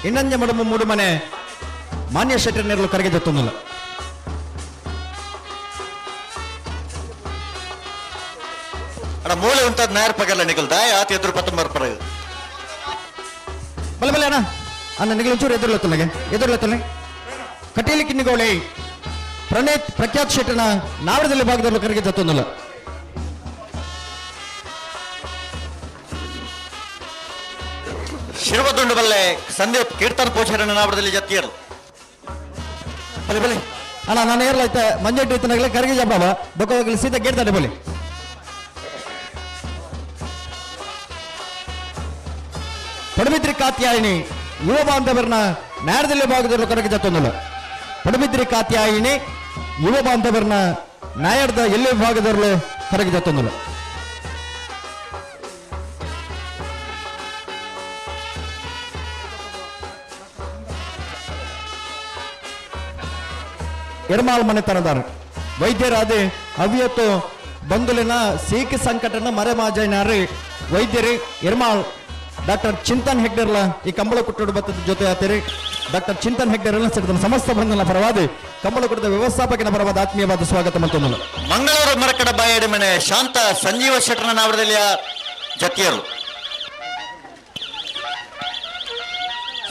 ಇನ್ನಂಜ ಮಡಮ ಮೂಡುಮನೆ ಮಾನ್ಯ ಶೆಟ್ಟರ್ನೆರಲು ಕರಗಿದ ತೊಂದಿಲ್ಲ ಅಡ ಮೂಲೆ ಉಂಟದ ನೇರ ಪಗಲ್ಲ ನಿಗಲ್ದ ಆತ ಎದುರು ಪತ್ತಂಬರ್ ಪರ ಬಲೆ ಬಲೆ ಅಣ್ಣ ಅಣ್ಣ ನಿಗಲು ಒಂಚೂರು ಎದುರ್ಲತ್ತಲ್ಲ ಕಟೀಲಿ ಕಿನ್ನಿಗೋಳಿ ಪ್ರಣೇತ್ ಪ್ರಖ್ಯಾತ್ ಶೆಟ್ಟನ ನಾವರದಲ್ಲಿ ಭಾಗದಲ್ಲೂ ಕರಗಿದ ತೊಂದಿಲ್ಲ ಶಿರವದುಂಡು ಬಲ್ಲೆ ಸಂದೀಪ್ ಕೀರ್ತನ್ ಪೂಜಾರನ ನಾವರದಲ್ಲಿ ಜೊತೆಯರು ಬಲೆ ಬಲೆ ಅಣ್ಣ ನಾನು ಏರ್ಲಾಯ್ತ ಮಂಜೆಟ್ಟು ಇತ್ತನಾಗಲೇ ಕರಗಿ ಜಬ್ಬ ಬೊಕ್ಕ ಸೀದಾ ಗೇಡ್ತಾನೆ ಬಲೆ ಪಡುಬಿದ್ರಿ ಕಾತ್ಯಾಯಿನಿ ಯುವ ಬಾಂಧವರನ್ನ ನ್ಯಾಯದಲ್ಲಿ ಭಾಗದಲ್ಲೂ ಕರಗಿದ ತೊಂದಿಲ್ಲ ಪಡುಬಿದ್ರಿ ಕಾತ್ಯಾಯಿನಿ ಯುವ ಬಾಂಧವರನ್ನ ನ್ಯಾಯದ ಎಲ್ಲಿ ಭಾಗದಲ್ಲೂ ಕರಗಿದ ತೊಂದಿಲ್ಲ ಎರ್ಮಾಳ್ ಮನೆತನದಾರ ವೈದ್ಯರಾದ ಅವಿಯತ್ತು ಬಂಗುಲಿನ ಸೀಕ ಸಂಕಟನ ಮರೆಮಾಜನಾರಿ ವೈದ್ಯರಿ ಎರ್ಮಾಳ್ ಡಾಕ್ಟರ್ ಚಿಂತನ್ ಹೆಗ್ಡರ್ಲ ಈ ಕಂಬಳ ಕುಟ್ಟುಡು ಬತ್ತದ ಜೊತೆ ಆತೇರಿ ಡಾಕ್ಟರ್ ಚಿಂತನ್ ಹೆಗ್ಡರ್ ಸೇರಿದ ಸಮಸ್ತ ಬಂಧನ ಪರವಾದ ಕಂಬಳ ಕುಟ್ಟದ ವ್ಯವಸ್ಥಾಪಕನ ಪರವಾದ ಆತ್ಮೀಯವಾದ ಸ್ವಾಗತ ಮಂತೊಂದಿಲ್ಲ ಮಂಗಳೂರು ಮರಕಡ ಬಾಯಡಿ ಮನೆ ಶಾಂತ ಸಂಜೀವ ಶೆಟ್ಟರ್ನ ನಾವರದಲ್ಲಿ ಜೊತೆಯರು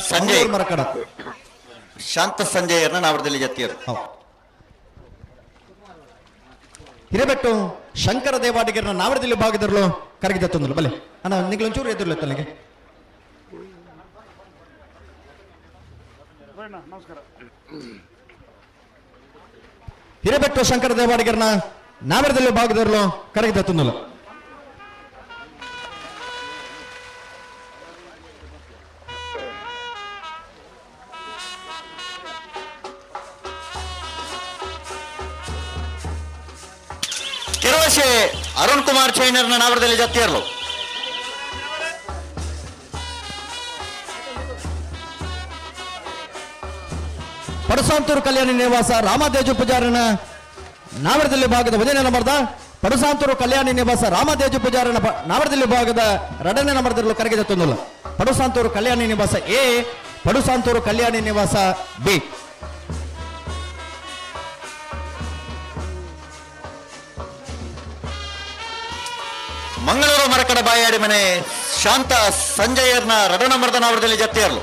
ಸಂಜಯ್ ಮರಕಡ ಶಾಂತ ಸಂಜಯರ್ನ ನಾವರದಲ್ಲಿ ಜೊತೆಯರು ಹಿರೇಬೆಟ್ಟು ಶಂಕರ ದೇವಾಡಿಗರನ ನಾವರದಲ್ಲಿ ಭಾಗದಲ್ಲೂ ಕರಗಿದ ತೊಂದಿಲ್ಲ ಬಲೆ ಅಣ್ಣ ನಿಗಳೊಂಚೂರು ಎದುರ್ಲತ್ತಲ್ಲಿಗೆ ಹಿರೇಬೆಟ್ಟು ಶಂಕರ ದೇವಾಡಿಗರನ ನಾವರದಲ್ಲಿ ಭಾಗದಲ್ಲೂ ಕರಗಿದ ತೊಂದಿಲ್ಲ ಕೆರವಶೆ ಅರುಣ್ ಕುಮಾರ್ ಚೈನರ್ನ ನಾವರದಲ್ಲಿ ಜೊತೆಯರು ಪಡಸಾಂತೂರು ಕಲ್ಯಾಣಿ ನಿವಾಸ ರಾಮದೇಜು ಪೂಜಾರನ ನಾವರದಲ್ಲಿ ಭಾಗದ ಒಂದನೇ ನಂಬರ್ದ ಪಡಸಾಂತೂರು ಕಲ್ಯಾಣಿ ನಿವಾಸ ರಾಮದೇಜು ಪೂಜಾರನ ನಾವರದಲ್ಲಿ ಭಾಗದ ಎರಡನೇ ನಂಬರ್ದಲ್ಲೂ ಕರಗಿದ ತೊಂದಿಲ್ಲ ಪಡಸಾಂತೂರು ಕಲ್ಯಾಣಿ ನಿವಾಸ ಎ ಪಡಸಾಂತೂರು ಕಲ್ಯಾಣಿ ನಿವಾಸ ಬಿ ಮಂಗಳೂರು ಮರಕಡ ಬಾಯಾಡಿ ಮನೆ ಶಾಂತ ಸಂಜಯರ್ನ ರಣನಮರ್ದ ನಾವರದಲ್ಲಿ ಜೊತೆಯರು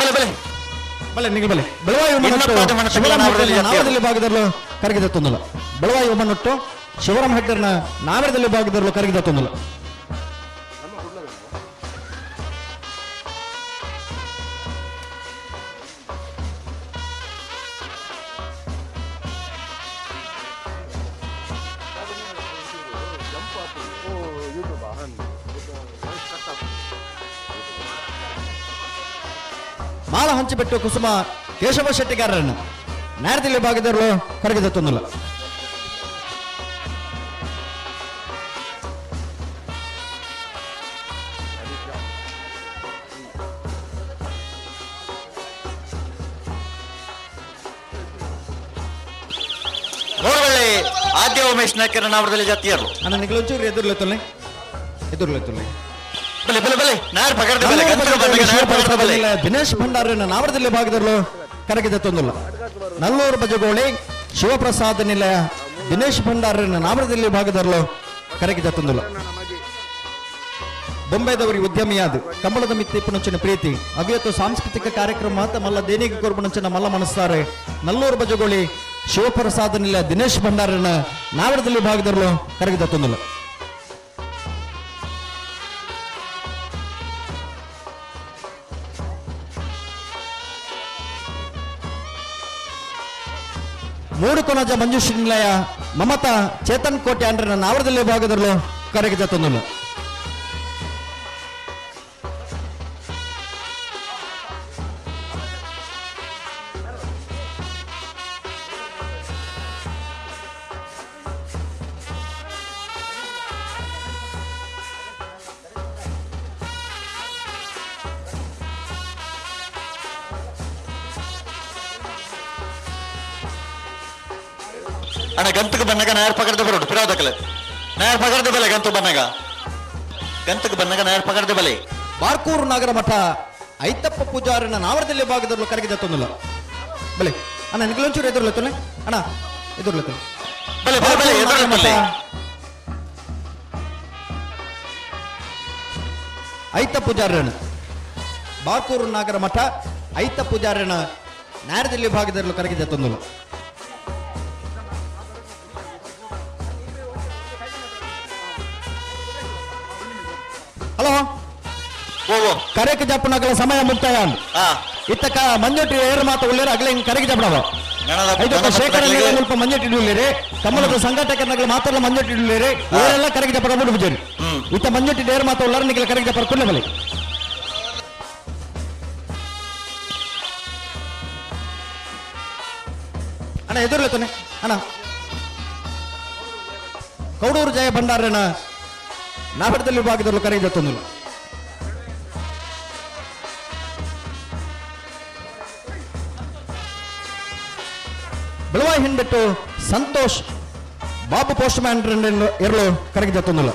ಬಲೆ ಬಲೆ ಬಲೆ ನಿಗಿ ಬಲೆ ಬೆಳವಾಯಿ ಇನ್ನಪ್ಪ ಅದು ಮನಸ್ಸು ನಾವರದಲ್ಲಿ ಜಾತಿ ನಾವರದಲ್ಲಿ ಭಾಗದಲ್ಲೂ ಕರಗಿದ ತೊಂದಲ ಬೆಳವಾಯಿ ಒಮ್ಮನೊಟ್ಟು ಶಿವರಾಮ ಹೆಗ್ಗರ್ನ ನಾವರದಲ್ಲಿ ಭಾಗದಲ್ಲೂ ಕರಗಿದ ತೊಂದಲ ಮಾಲ ಹಂಚಿಬಿಟ್ಟು ಕುಸುಮ ಕೇಶವ ಶೆಟ್ಟಿಗಾರರನ್ನ ನ್ಯಾರದಲ್ಲಿ ಭಾಗದಲ್ಲೂ ಕರಗಿದ ತೊಂದಲ ಮೂರುವಳ್ಳಿ ಆದ್ಯ ಉಮೇಶ್ ನಾಯ್ಕರ ನಾವರದಲ್ಲಿ ಜಾತಿಯರು ಅಣ್ಣ ನಿಗಳೊಂಚೂರು ಎದುರ್ಲೆತ್ತೊಲ್ಲೆ ಬಲೆ ಬಲೆ ಬಲೆ ನಾರ್ ಪಕಡ್ದೆ ಬಲೆ ಗಂತಲು ಬಂದಾಗ ನಾರ್ ಪಕಡ್ದೆ ಬಲೆ ದಿನೇಶ್ ಭಂಡಾರನ ನಾವರದಲ್ಲಿ ಭಾಗದಲ್ಲೂ ಕರಗಿದ ತೊಂದಲ ನಲ್ಲೂರು ಬಜಗೋಳಿ ಶಿವಪ್ರಸಾದ ನಿಲಯ ದಿನೇಶ್ ಭಂಡಾರನ ನಾವರದಲ್ಲಿ ಭಾಗದಲ್ಲೂ ಕರಗಿದ ತೊಂದಲ ಬೊಂಬೆದವರಿ ಉದ್ಯಮಿಯಾದ ಕಂಬಳದ ಮಿತ್ತಿಪ್ಪುನಂಚಿನ ಪ್ರೀತಿ ಅವ್ಯತ್ತು ಸಾಂಸ್ಕೃತಿಕ ಕಾರ್ಯಕ್ರಮ ಮಾತ ಮಲ್ಲ ದೇನಿಗೆ ಕೊರ್ಬುನಂಚಿನ ಮಲ್ಲ ಮನಸ್ತಾರೆ ನಲ್ಲೂರು ಬಜಗೋಳಿ ಶಿವಪ್ರಸಾದ ನಿಲಯ ದಿನೇಶ್ ಭಂಡಾರನ ನಾವರದಲ್ಲಿ ಭಾಗದಲ್ಲೂ ಕರಗಿದ ತೊಂದಲ ಮೂರು ಕೊನಜ ಮಂಜುಶ್ರೀ ನಿಲಯ ಮಮತಾ ಚೇತನ್ ಕೋಟೆ ಅಂಡ್ರನ ನಾವರದಲ್ಲಿ ಭಾಗದಲ್ಲೂ ಕರಗಿದ ತೊಂದಲು ಅಣ್ಣ ಗಂತಕ್ಕೆ ಬಂದಾಗ ನಾಯರ್ ಪಕಡ್ದೆ ಬರೋಡು ಪಿರಾದಕಲೆ ನಾಯರ್ ಪಕಡ್ದೆ ಬಲೆ ಗಂತು ಬಂದಾಗ ಗಂತಕ್ಕೆ ಬಂದಾಗ ನಾಯರ್ ಪಕಡ್ದೆ ಬಲೆ ಬಾರ್ಕೂರು ನಾಗರ ಮಠ ಐತಪ್ಪ ಪೂಜಾರನ ನಾವರದಲ್ಲಿ ಭಾಗದಲ್ಲೂ ಕರಗಿದ ತೊಂದಲ ಬಲೆ ಅಣ್ಣ ನಿಗಳೊಂಚೂರು ಎದುರ್ಲೆತ್ತೊಲ್ಲೆ ಅಣ್ಣ ಎದುರ್ಲೆತ್ತೊಲ್ಲೆ ಬಲೆ ಬಲೆ ಬಲೆ ಎದುರು ಬಲೆ ಐತ ಪೂಜಾರನ ಬಾರ್ಕೂರು ನಾಗರ ಮಠ ಐತ ಪೂಜಾರನ ನ್ಯಾರದಲ್ಲಿ ಭಾಗದಲ್ಲೂ ಕರಗಿದ ತೊಂದಲು ಹಲೋ ಓ ಓ ಕರೆಗೆ ಜಪ್ಪನಗಳ ಸಮಯ ಮುಕ್ತಾಯ ಹಾ ಇತ್ತಕ ಮಂಜುಟಿ ಏರು ಮಾತು ಉಳ್ಳೇರು ಅಗಲೇ ಹಿಂಗೆ ಕರೆಗೆ ಜಪ್ಪನವ ಐದಕ್ಕ ಶೇಖರ ಸ್ವಲ್ಪ ಮಂಜುಟಿ ಇಡಲಿರಿ ಕಮಲದ ಸಂಘಟಕರಗಳ ಮಾತ್ರ ಮಂಜುಟಿ ಇಡಲಿರಿ ಇವರೆಲ್ಲ ಕರೆಗೆ ಜಪ್ಪನ ಬಿಡ್ಬಿಜರಿ ಇತ್ತ ಮಂಜುಟಿ ಏರು ಮಾತು ಉಳ್ಳಾರ ನಿಖಿಲ ಕರೆಗೆ ಜಪ್ಪನ ಕುಳ್ಳೆ ಬಲಿ ಅಣ್ಣ ಎದುರ್ಲೆತ್ತಾನೆ ಅಣ್ಣ ಕೌಡೂರು ಜಯ ಭಂಡಾರನ ನಾಗರದಲ್ಲಿ ಭಾಗದಲ್ಲೂ ಕರೆಯಿದ ತೊಂದಲು ಬೆಳವಾಯಿ ಹಿಂಡ್ಬಿಟ್ಟು ಸಂತೋಷ್ ಬಾಬು ಪೋಸ್ಟ್ ಮ್ಯಾನ್ ಎರಲು ಕರಗಿದ ತೊಂದಲು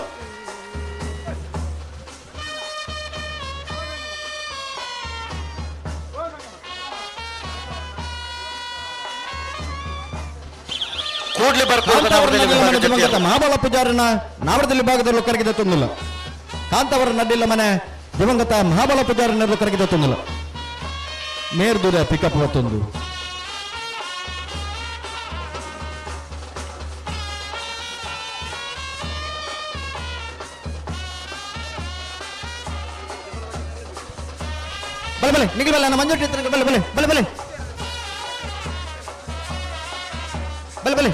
ಕೂಡ್ಲಿ ಬರ್ತಾರೆ ಮಹಾಬಲ ಪೂಜಾರನ ನಾವರದಲ್ಲಿ ಭಾಗದಲ್ಲೂ ಕರಗಿದ ತೊಂದಲು ಕಾಂತವರ ನಡ್ಡಿಲ್ಲ ಮನೆ ದಿವಂಗತ ಮಹಾಬಲ ಪೂಜಾರನೆರಲು ಕರಗಿದ ತೊಂದಲು ಮೇರ್ದೂರ ಪಿಕಪ್ ಮತ್ತೊಂದು ಬಲೆ ಬಲೆ ನಿಗಿ ಬಲೆ ಮಂಜುಟಿ ಬಲೆ ಬಲೆ ಬಲೆ ಬಲೆ ಬಲೆ ಬಲೆ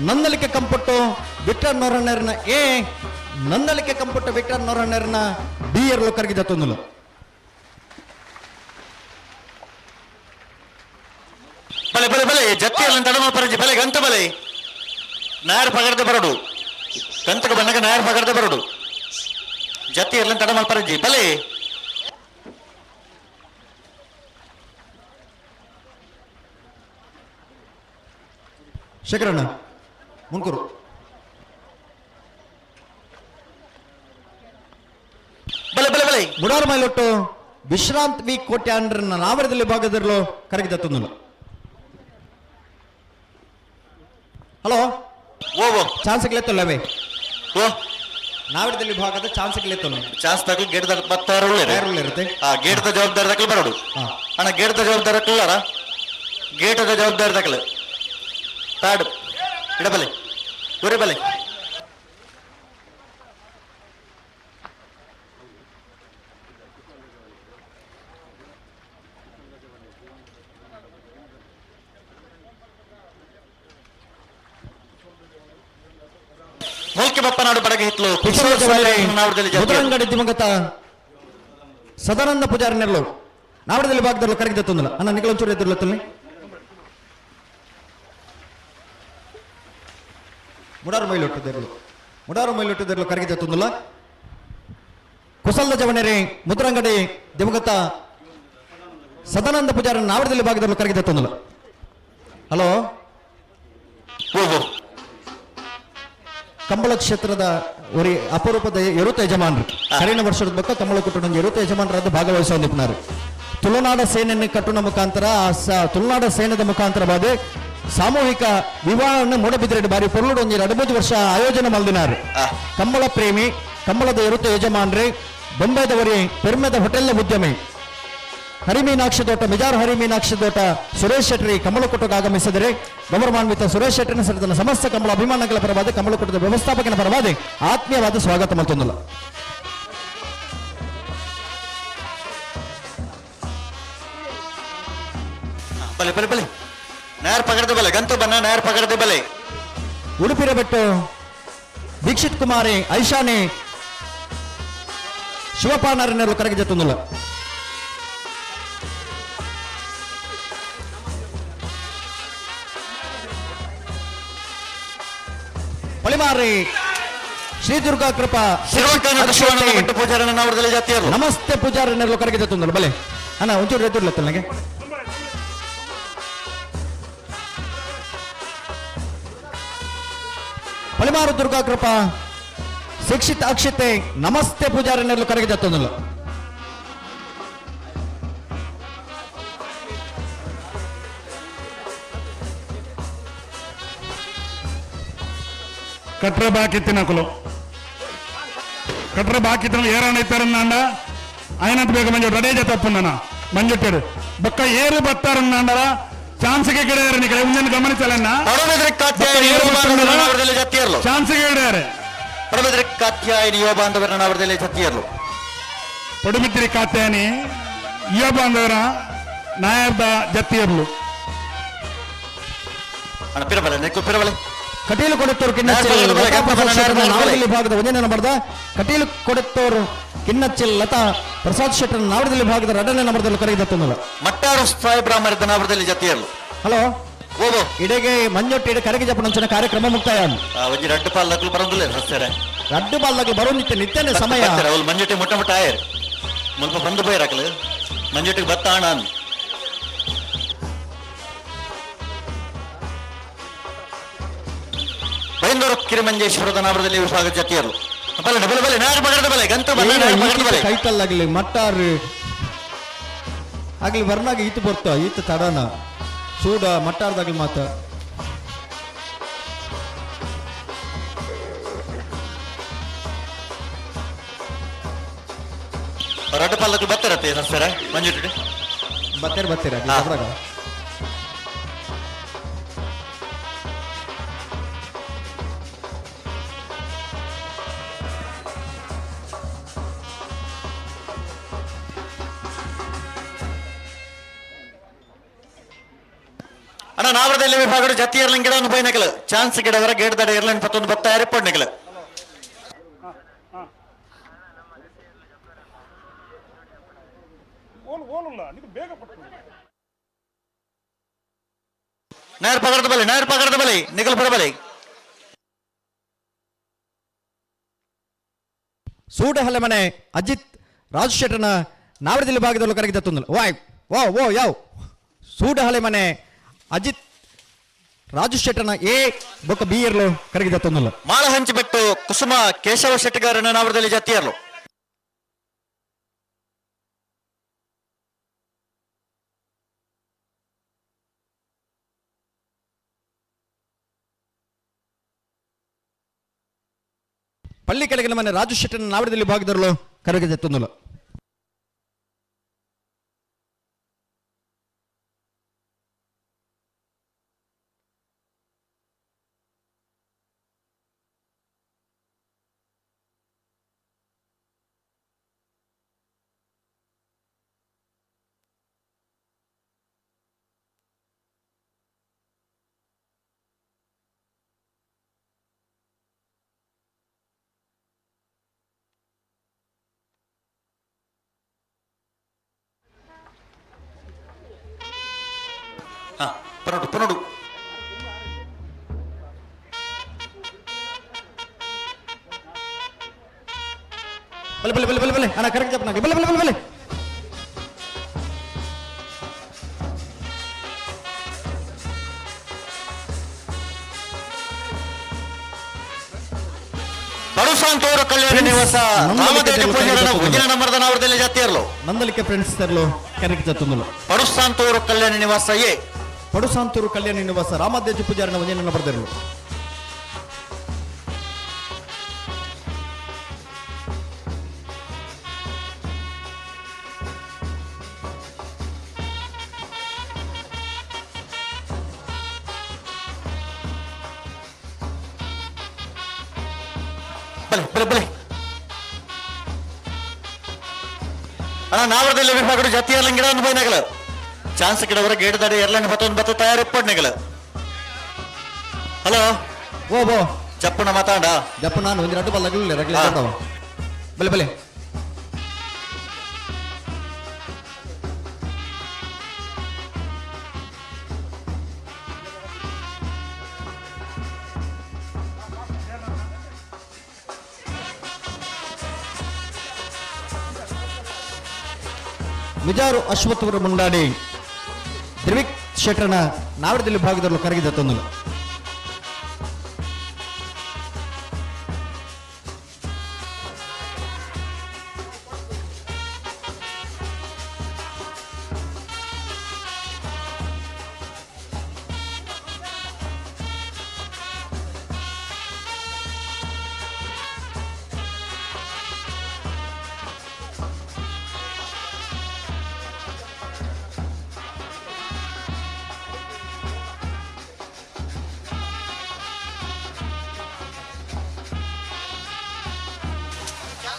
ನಂದಲಿಕೆ ಕಂಪಟ್ಟು ವಿಕ್ಟರ್ ನೊರಣ್ಣರ್ನ ಎ ನಂದಲಿಕೆ ಕಂಪಟ್ಟು ವಿಕ್ಟರ್ ನೊರಣ್ಣರ್ನ ಬಿ ಎರಲು ಕರಗಿದ ತೊಂದಲು ಬಲೆ ಬಲೆ ಬಲೆ ಜತ್ತಿಯಲ್ಲಿ ತಡಮ ಪರಜಿ ಬಲೆ ಗಂತ ಬಲೆ ನಾಯರ್ ಪಕಡ್ದೆ ಬರೋಡು ಗಂತಕ್ಕೆ ಬಂದಾಗ ನಾಯರ್ ಪಕಡ್ದೆ ಬರೋಡು ಜತ್ತಿಯಲ್ಲಿ ತಡಮ ಪರಜಿ ಬಲೆ ಶೇಖರಣ್ಣ ಮುಂಕೂರು ಬಲೆ ಬಲೆ ಬಲೆ ಮುಡಾರ ಮೈಲೊಟ್ಟು ವಿಶ್ರಾಂತ್ ವಿ ಕೋಟೆ ಅಂಡ್ರನ್ನ ನಾವರದಲ್ಲಿ ಭಾಗದಲ್ಲೂ ಕರಗಿದ ತೊಂದಲು ಹಲೋ ಓ ಚಾನ್ಸ್ಗಳೇತಲ್ಲವೇ ಓ ನಾವಿಡದಲ್ಲಿ ಭಾಗದ ಚಾನ್ಸ್ಗಳೇತಲ್ಲ ಚಾನ್ಸ್ ತಗಲಿ ಗೇಟ್ ದಾಗ ಬತ್ತಾರು ಇರುತ್ತೆ ಗೇಟ್ ದ ಜವಾಬ್ದಾರಿ ತಕಲ್ ಬರೋಡು ಹಾ ಅಣ್ಣ ಗೇಟ್ ದ ಜವಾಬ್ದಾರಿ ತಕಲ್ಲಾರ ಗೇಟ್ ದ ಜವಾಬ್ದಾರಿ ತಕಲ್ ತಾಡು ಇಡಬಲೆ ಬಲೆ ಮೂಲ್ಕೆ ಬಪ್ಪನಾಡು ಬಡಗೆ ಹಿತ್ಲು ಮುದ್ರಂಗಡಿ ದಿವಂಗತ ಸದಾನಂದ ಪೂಜಾರಿ ನೆರಳು ನಾವಡದಲ್ಲಿ ಭಾಗದಲ್ಲಿ ಕರಗಿದ ತೊಂದಲ ಅಣ್ಣ ನಿಖಲಂಚೂರು ಎದುರ್ಲತ್ತಲ್ಲಿ ಮುಡಾರು ಮೈಲೊಟ್ಟಿದ್ದೆರಳು ಕರಗಿದ ತೊಂದಲ ಕುಸಲದ ಜವನೆರೆ ಮುದ್ರಂಗಡಿ ದಿವಂಗತ ಸದಾನಂದ ಪೂಜಾರಿ ನಾವಡದಲ್ಲಿ ಭಾಗದಲ್ಲಿ ಕರಗಿದ ತೊಂದಲ ಹಲೋ ಕಂಬಳ ಕ್ಷೇತ್ರದ ஒரு ಅಪರೂಪದ ಎರುತ ಯಜಮಾನರು ಕರೆನ ವರ್ಷದ ಬಕ್ಕ ಕಂಬಳ ಕುಟುಂಬ ಎರುತ ಯಜಮಾನರಾದ ಭಾಗವಹಿಸಿದ್ದಾರೆ ತುಳುನಾಡ ಸೇನೆಯನ್ನು ಕಟ್ಟುವ ಮುಖಾಂತರ ತುಳುನಾಡ ಸೇನೆದ ಮುಖಾಂತರವಾದ ಸಾಮೂಹಿಕ ವಿವಾಹವನ್ನು ಮೂಡಬಿದ್ರೆಡು ಬಾರಿ ಪೊರ್ಲುಡು ಒಂದು 2 ವರ್ಷ ಆಯೋಜನೆ ಮಾಡಿನಾರು ಕಂಬಳ ಪ್ರೇಮಿ ಕಂಬಳದ ಎರುತ ಯಜಮಾನ್ರೆ ಬೊಂಬೈದವರಿ ಪೆರ್ಮೆದ ಹೋಟೆಲ್ ಉದ್ಯಮಿ ಹರಿಮೀನಾಕ್ಷಿ ತೋಟ ಮಿಜಾರ್ ಹರಿಮೀನಾಕ್ಷಿ ತೋಟ ಸುರೇಶ್ ಶೆಟ್ಟಿ ಕಮಲಕುಟಕ್ಕೆ ಆಗಮಿಸಿದರೆ ಗೌರವಾನ್ವಿತ ಸುರೇಶ್ ಶೆಟ್ಟಿನ ಸರಿದ ಸಮಸ್ತ ಕಂಬಳ ಅಭಿಮಾನಗಳ ಪರವಾದ ಕಮಲಕುಟದ ವ್ಯವಸ್ಥಾಪಕನ ಪರವಾದ ಆತ್ಮೀಯವಾದ ಸ್ವಾಗತ ಮತ್ತೊಂದಲ್ಲ ಬಲೆ ಬಲೆ ಬಲೆ ನೇರ ಪಕಡದ ಬಲೆ ಗಂತು ಬನ್ನ ನೇರ ಪಕಡದ ಬಲೆ ಉಡುಪಿರ ಬೆಟ್ಟು ದೀಕ್ಷಿತ್ ಕುಮಾರಿ ಐಶಾನಿ ಶಿವಪಾನಾರನರು ಕರಗಿದ ತೊಂದಲ್ಲ ಪಳಿಮಾರಿ ಶ್ರೀ ದುರ್ಗಾ ಕೃಪಾ ಪೂಜಾರನ ನಾವಡದಲ್ಲಿ ಜಾತಿಯರು ನಮಸ್ತೆ ಪೂಜಾರನೆಲ್ಲ ಕರಗಿದ ತೊಂದಲ್ಲ ಬಲೆ ಅಣ್ಣ ಒಂಚೂರು ಎದುರ್ಲತ್ತ ನನಗೆ ಪಳಿಮಾರು ದುರ್ಗಾ ಕೃಪಾ ಶಿಕ್ಷಿತ ಅಕ್ಷತೆ ನಮಸ್ತೆ ಪೂಜಾರನೆಲ್ಲ ಕರಗಿದ ತೊಂದಲ್ಲ ಕಟ್ರ ಬಾಕಿತ್ತಿನಕುಲು ಕಟ್ರ ಬಾಕಿತ್ತಿನ ಏರಣ ಇತ್ತಾರನ್ನಾಂಡ ఆయనంత ಬೇಗ ಮಂಜು ರಡೇಜ ತಪ್ಪುಂದನ ಮಂಜುಟ್ಟರು ಬೊಕ್ಕ ಏರು ಬತ್ತಾರನ್ನಾಂಡರ ಚಾನ್ಸ್ಗೆ ಗಿಡಯಾರ ನಿಕಲೆ ಮುಂದಿನ ಗಮನಿಸಲನ್ನ ಚಾನ್ಸ್ಗೆ ಗಿಡಯಾರೆ ಪಡಬಿದ್ರಿ ಕಾತ್ಯಾಯನಿ ಯುವ ಬಾಂಧವರ ನಾವಡದಲ್ಲಿ ಜಾತಿಯರು ಪಡುಮಿತ್ರಿ ಕಾತ್ಯಾಯನಿ ಯುವ ಬಾಂಧವರ ನಾಯರ್ದ ಜತ್ತಿಯರ್ಲು ಅಣ್ಣ ಪಿರಬಲೆ ನೆಕ್ಕು ಪಿರಬಲೆ ಕಟೀಲು ಕೊಡುತ್ತೋರು ನಾವಡದಲ್ಲಿ ಭಾಗದ ಒಂದನೇ ನಂಬರ್ದ ಕಟೀಲು ಕೊಡುತ್ತೋರು ಕಿನ್ನಚ್ಚಿಲ್ ಲತಾ ಪ್ರಸಾದ್ ಶೆಟ್ಟರ್ ನಾವಡದಲ್ಲಿ ಭಾಗದ 2ನೇ ನಂಬರ್ದಲ್ಲಿ ಕರಗಿದ ತೊಂದಲ್ಲ ಮಟ್ಟಾರು ಸಾಯಿಬ್ರಾಮರಿದ್ದ ನಾವಡದಲ್ಲಿ ಜಾತಿಯರು ಹಲೋ ಓದು ಇಡೆಗೆ ಮಂಜೊಟ್ಟು ಇಡೆ ಕರಗಿ ಜಪನಂಚಿನ ಕಾರ್ಯಕ್ರಮ ಮುಕ್ತಾಯ ಒಂಜಿ ರಡ್ಡು ಪಾಲ್ ಲಗ್ಲು ಬರೋದಿಲ್ಲ ಸಸ್ಯರೆ ರಡ್ಡು ಬಾಲ್ದಾಗ ಬರೋ ನಿತ್ಯನೇ ಸಮಯ ಅವ್ರು ಮಂಜುಟ್ಟಿ ಮುಟ್ಟ ಮುಟ್ಟ ಆಯರ್ ಮುಲ್ಪ ಬಂದು ಬೈರಾಕಲು ಮಂಜುಟ್ಟಿಗೆ ಬತ್ತ ಆಣ ಬೈಂದೂರು ಕಿರಿಮಂಜೇಶ್ವರದ ನಾವಡದಲ್ಲಿ ವಿಭಾಗ ಜಾತಿಯರು ಬಲೆ ಬಲೆ ಬಲೆ ನಾರು ಪಗಡದ ಬಲೆ ಗಂತು ಬಲೆ ಕೈತಲ್ಲಾಗ್ಲಿ ಮಟ್ಟಾರ್ ಆಗ್ಲಿ ಬರ್ನಾಗ ಈತ ಬರ್ತ ಈತ ತಡನ ಸೂಡ ಮಟ್ಟಾರ್ದಾಗ್ಲಿ ಮಾತ ರಡ್ಡು ಪಾಲಕ್ಕೆ ಬರ್ತಾರತ್ತೆ ಸಸ್ಯರ ಮಂಜುಟ್ಟಿ ಬತ್ತೀರ ಅದ್ರಾಗ ಅಣ್ಣ ನಾವಡದಲ್ಲಿ ವಿಭಾಗದ ಜತಿ ಇರ್ಲಿಂಗ್ ಗಿಡ ಬೈನಕಲ್ ಚಾನ್ಸ್ ಗಿಡವರ ಗೇಟ್ ದಡ ಇರ್ಲಿಂಗ್ 11 ಬತ್ತ ಏರ್ಪೋರ್ಟ್ ನಿಕಲ್ ನೇರ ಪಗಡದ ಬಲೆ ನಿಕಲ್ ಪರ ಬಲೆ ಸೂಡ ಹಲೆಮನೆ ಅಜಿತ್ ರಾಜು ಶೆಟ್ಟರ್ನ ನಾವಡದಲ್ಲಿ ಭಾಗದಲ್ಲೂ ಕರಗಿದ ತೊಂದಲ್ಲ ಓ ಯಾವ ಸೂಡ ಹಲೆಮನೆ ಅಜಿತ್ ರಾಜು ಶೆಟ್ಟರ್ನ ಎ ಬೊಕ್ಕ ಬಿ ಇರ್ಲು ಕರಗಿದ ತೊಂದಲ್ಲ ಮಾಳ ಹಂಚಿಬಿಟ್ಟು ಕುಸುಮ ಕೇಶವ ಶೆಟ್ಟಿಗಾರನ ನಾವಡದಲ್ಲಿ ಜಾತಿಯರ್ಲು ಪಳ್ಳಿ ಕೆಳಗಿನ ಮನೆ ರಾಜು ಶೆಟ್ಟನ ನಾವಡದಲ್ಲಿ ಭಾಗದರಲು ಕರಗದೆತ್ತುಂದುಲ ಪನೋಡು ಪನೋಡು ಬಲೆ ಬಲೆ ಬಲೆ ಬಲೆ ಬಲೆ ಅಣ್ಣ ಕರೆಕ್ಟ್ ಜಪ್ನಾಗೆ ಬಲೆ ಬಲೆ ಬಲೆ ಬಲೆ ಪಡುಸಾಂತೂರು ಕಲ್ಯಾಣ ನಿವಾಸ ರಾಮದೇಜ ಪೂಜಾರನ ಉಜಿನ ನಂಬರದ ನಾವಡದಲ್ಲಿ ಜಾತಿ ಇರಲು ನಂದಲಿಕೆ ಫ್ರೆಂಡ್ಸ್ ತರಲು ಕರೆಕ್ಟ್ ಜತ್ತುಂದುಲ ಪಡುಸಾಂತೂರು ಕಲ್ಯಾಣ ನಿವಾಸ ಎ ಪಡುಸಾಂತೂರು ಕಲ್ಯಾಣ ನಿವಾಸ ರಾಮದೇಜ ಪೂಜಾರನ ಒಂಜೇನ ಬರ್ದಿರಲು ಬಲೆ ಬಲೆ ಬಲೆ ಅಣ್ಣ ನಾವಡದಲ್ಲಿ ವಿಭಾಗಡು ಜಾತಿ ಇರಲ ಗಿಡ ಅನ್ಬೋಯ್ನಾಗಲ ಚಾನ್ಸ್ ಗಿಡವರ ಗೇಟ್ ದಾಡಿ ಎರಲಂಗ್ ಮತ್ತೊಂದು ಬತ್ತ ತಯಾರು ಇಪ್ಪಡ್ನೆಗಲ ಹಲೋ ಓ ಬೋ ಚಪ್ಪಣ ಮಾತಾಡ ಜಪ್ಪ ನಾನು ಒಂದು ರಡ್ಡು ಬಲ್ಲಗಳಿಲ್ಲ ರಗ್ಲೆ ಬರ್ತಾವ ಬಲೆ ಬಲೆ ವಿಜಾರು ಅಶ್ವತ್ಥವರ ಮುಂಡಾಡಿ ದ್ರಿವಿಕ್ ಶೆಟ್ಟರನ ನಾವಡದಲ್ಲಿ ಭಾಗದಲ್ಲೂ ಕರಗಿದ ತಂದಲು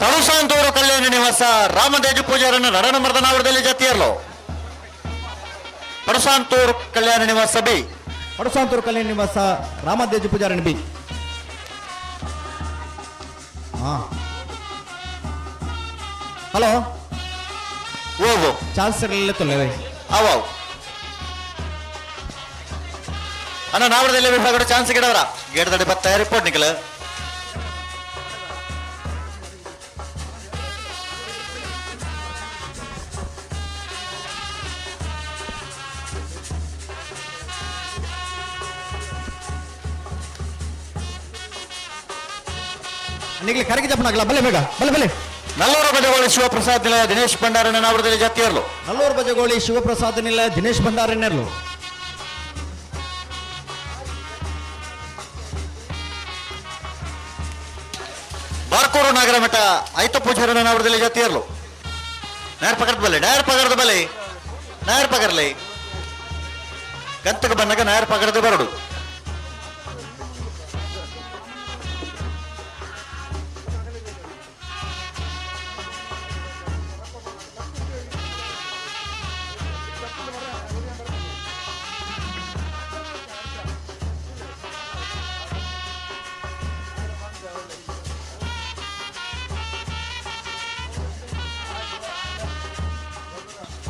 ಪಡುಸಾಂತೂರು ಕಲ್ಯಾಣ ನಿವಾಸ ರಾಮದೇಜ ಪೂಜಾರನ ನಡ ನಂಬರದ ನಾವಡದಲ್ಲಿ ಜಾತಿ ಇರಲು ಪಡುಸಾಂತೂರು ಕಲ್ಯಾಣ ನಿವಾಸ ಬಿ ಪಡುಸಾಂತೂರು ಕಲ್ಯಾಣ ನಿವಾಸ ರಾಮದೇಜ ಪೂಜಾರನ ಬಿ ಹಲೋ ಓ ಚಾನ್ಸ್ ಇರಲಿಲ್ಲ ತೊಲ್ಲೆ ಅವಾವ್ ಅಣ್ಣ ನಾವಡದಲ್ಲಿ ವಿಭಾಗಡು ಚಾನ್ಸ್ ಗಿಡವರ ಗೇಟ್ ದಾಡಿ ಬತ್ತ ತಯಾರು ಇಪ್ಪಡ್ನಿಕಲ ನಿಗ್ಲಿ ಕರೆಗೆ ಜಪ್ಪನಾಗಲ್ಲ ಬಲೆ ಬೇಗ ಬಲೆ ಬಲೆ ನಲ್ಲೂರು ಬಜಗೋಳಿ ಶಿವಪ್ರಸಾದ್ ನಿಲಯ ದಿನೇಶ್ ಭಂಡಾರನ ನಾವಡದಲ್ಲಿ ಜಾತಿ ಇರಲು ನಲ್ಲೂರು ಬಜಗೋಳಿ ಶಿವಪ್ರಸಾದ್ ನಿಲಯ ದಿನೇಶ್ ಭಂಡಾರನ್ನೆರ್ಲು ಬಾರ್ಕೂರು ನಾಗರ ಮಠ ಐತು ಪೂಜಾರನ ನಾವಡದಲ್ಲಿ ಜಾತಿ ಇರಲು ನಾಯರ್ ಪಕರ್ದ ಬಲೆ ನಾಯರ್ ಪಕರ್ದ ಬಲೆ ನಾಯರ್ ಪಕರ್ಲಿ ಗಂತಕ ಬಂದಾಗ ನಾಯರ್ ಪಕರ್ದ ಬರಡು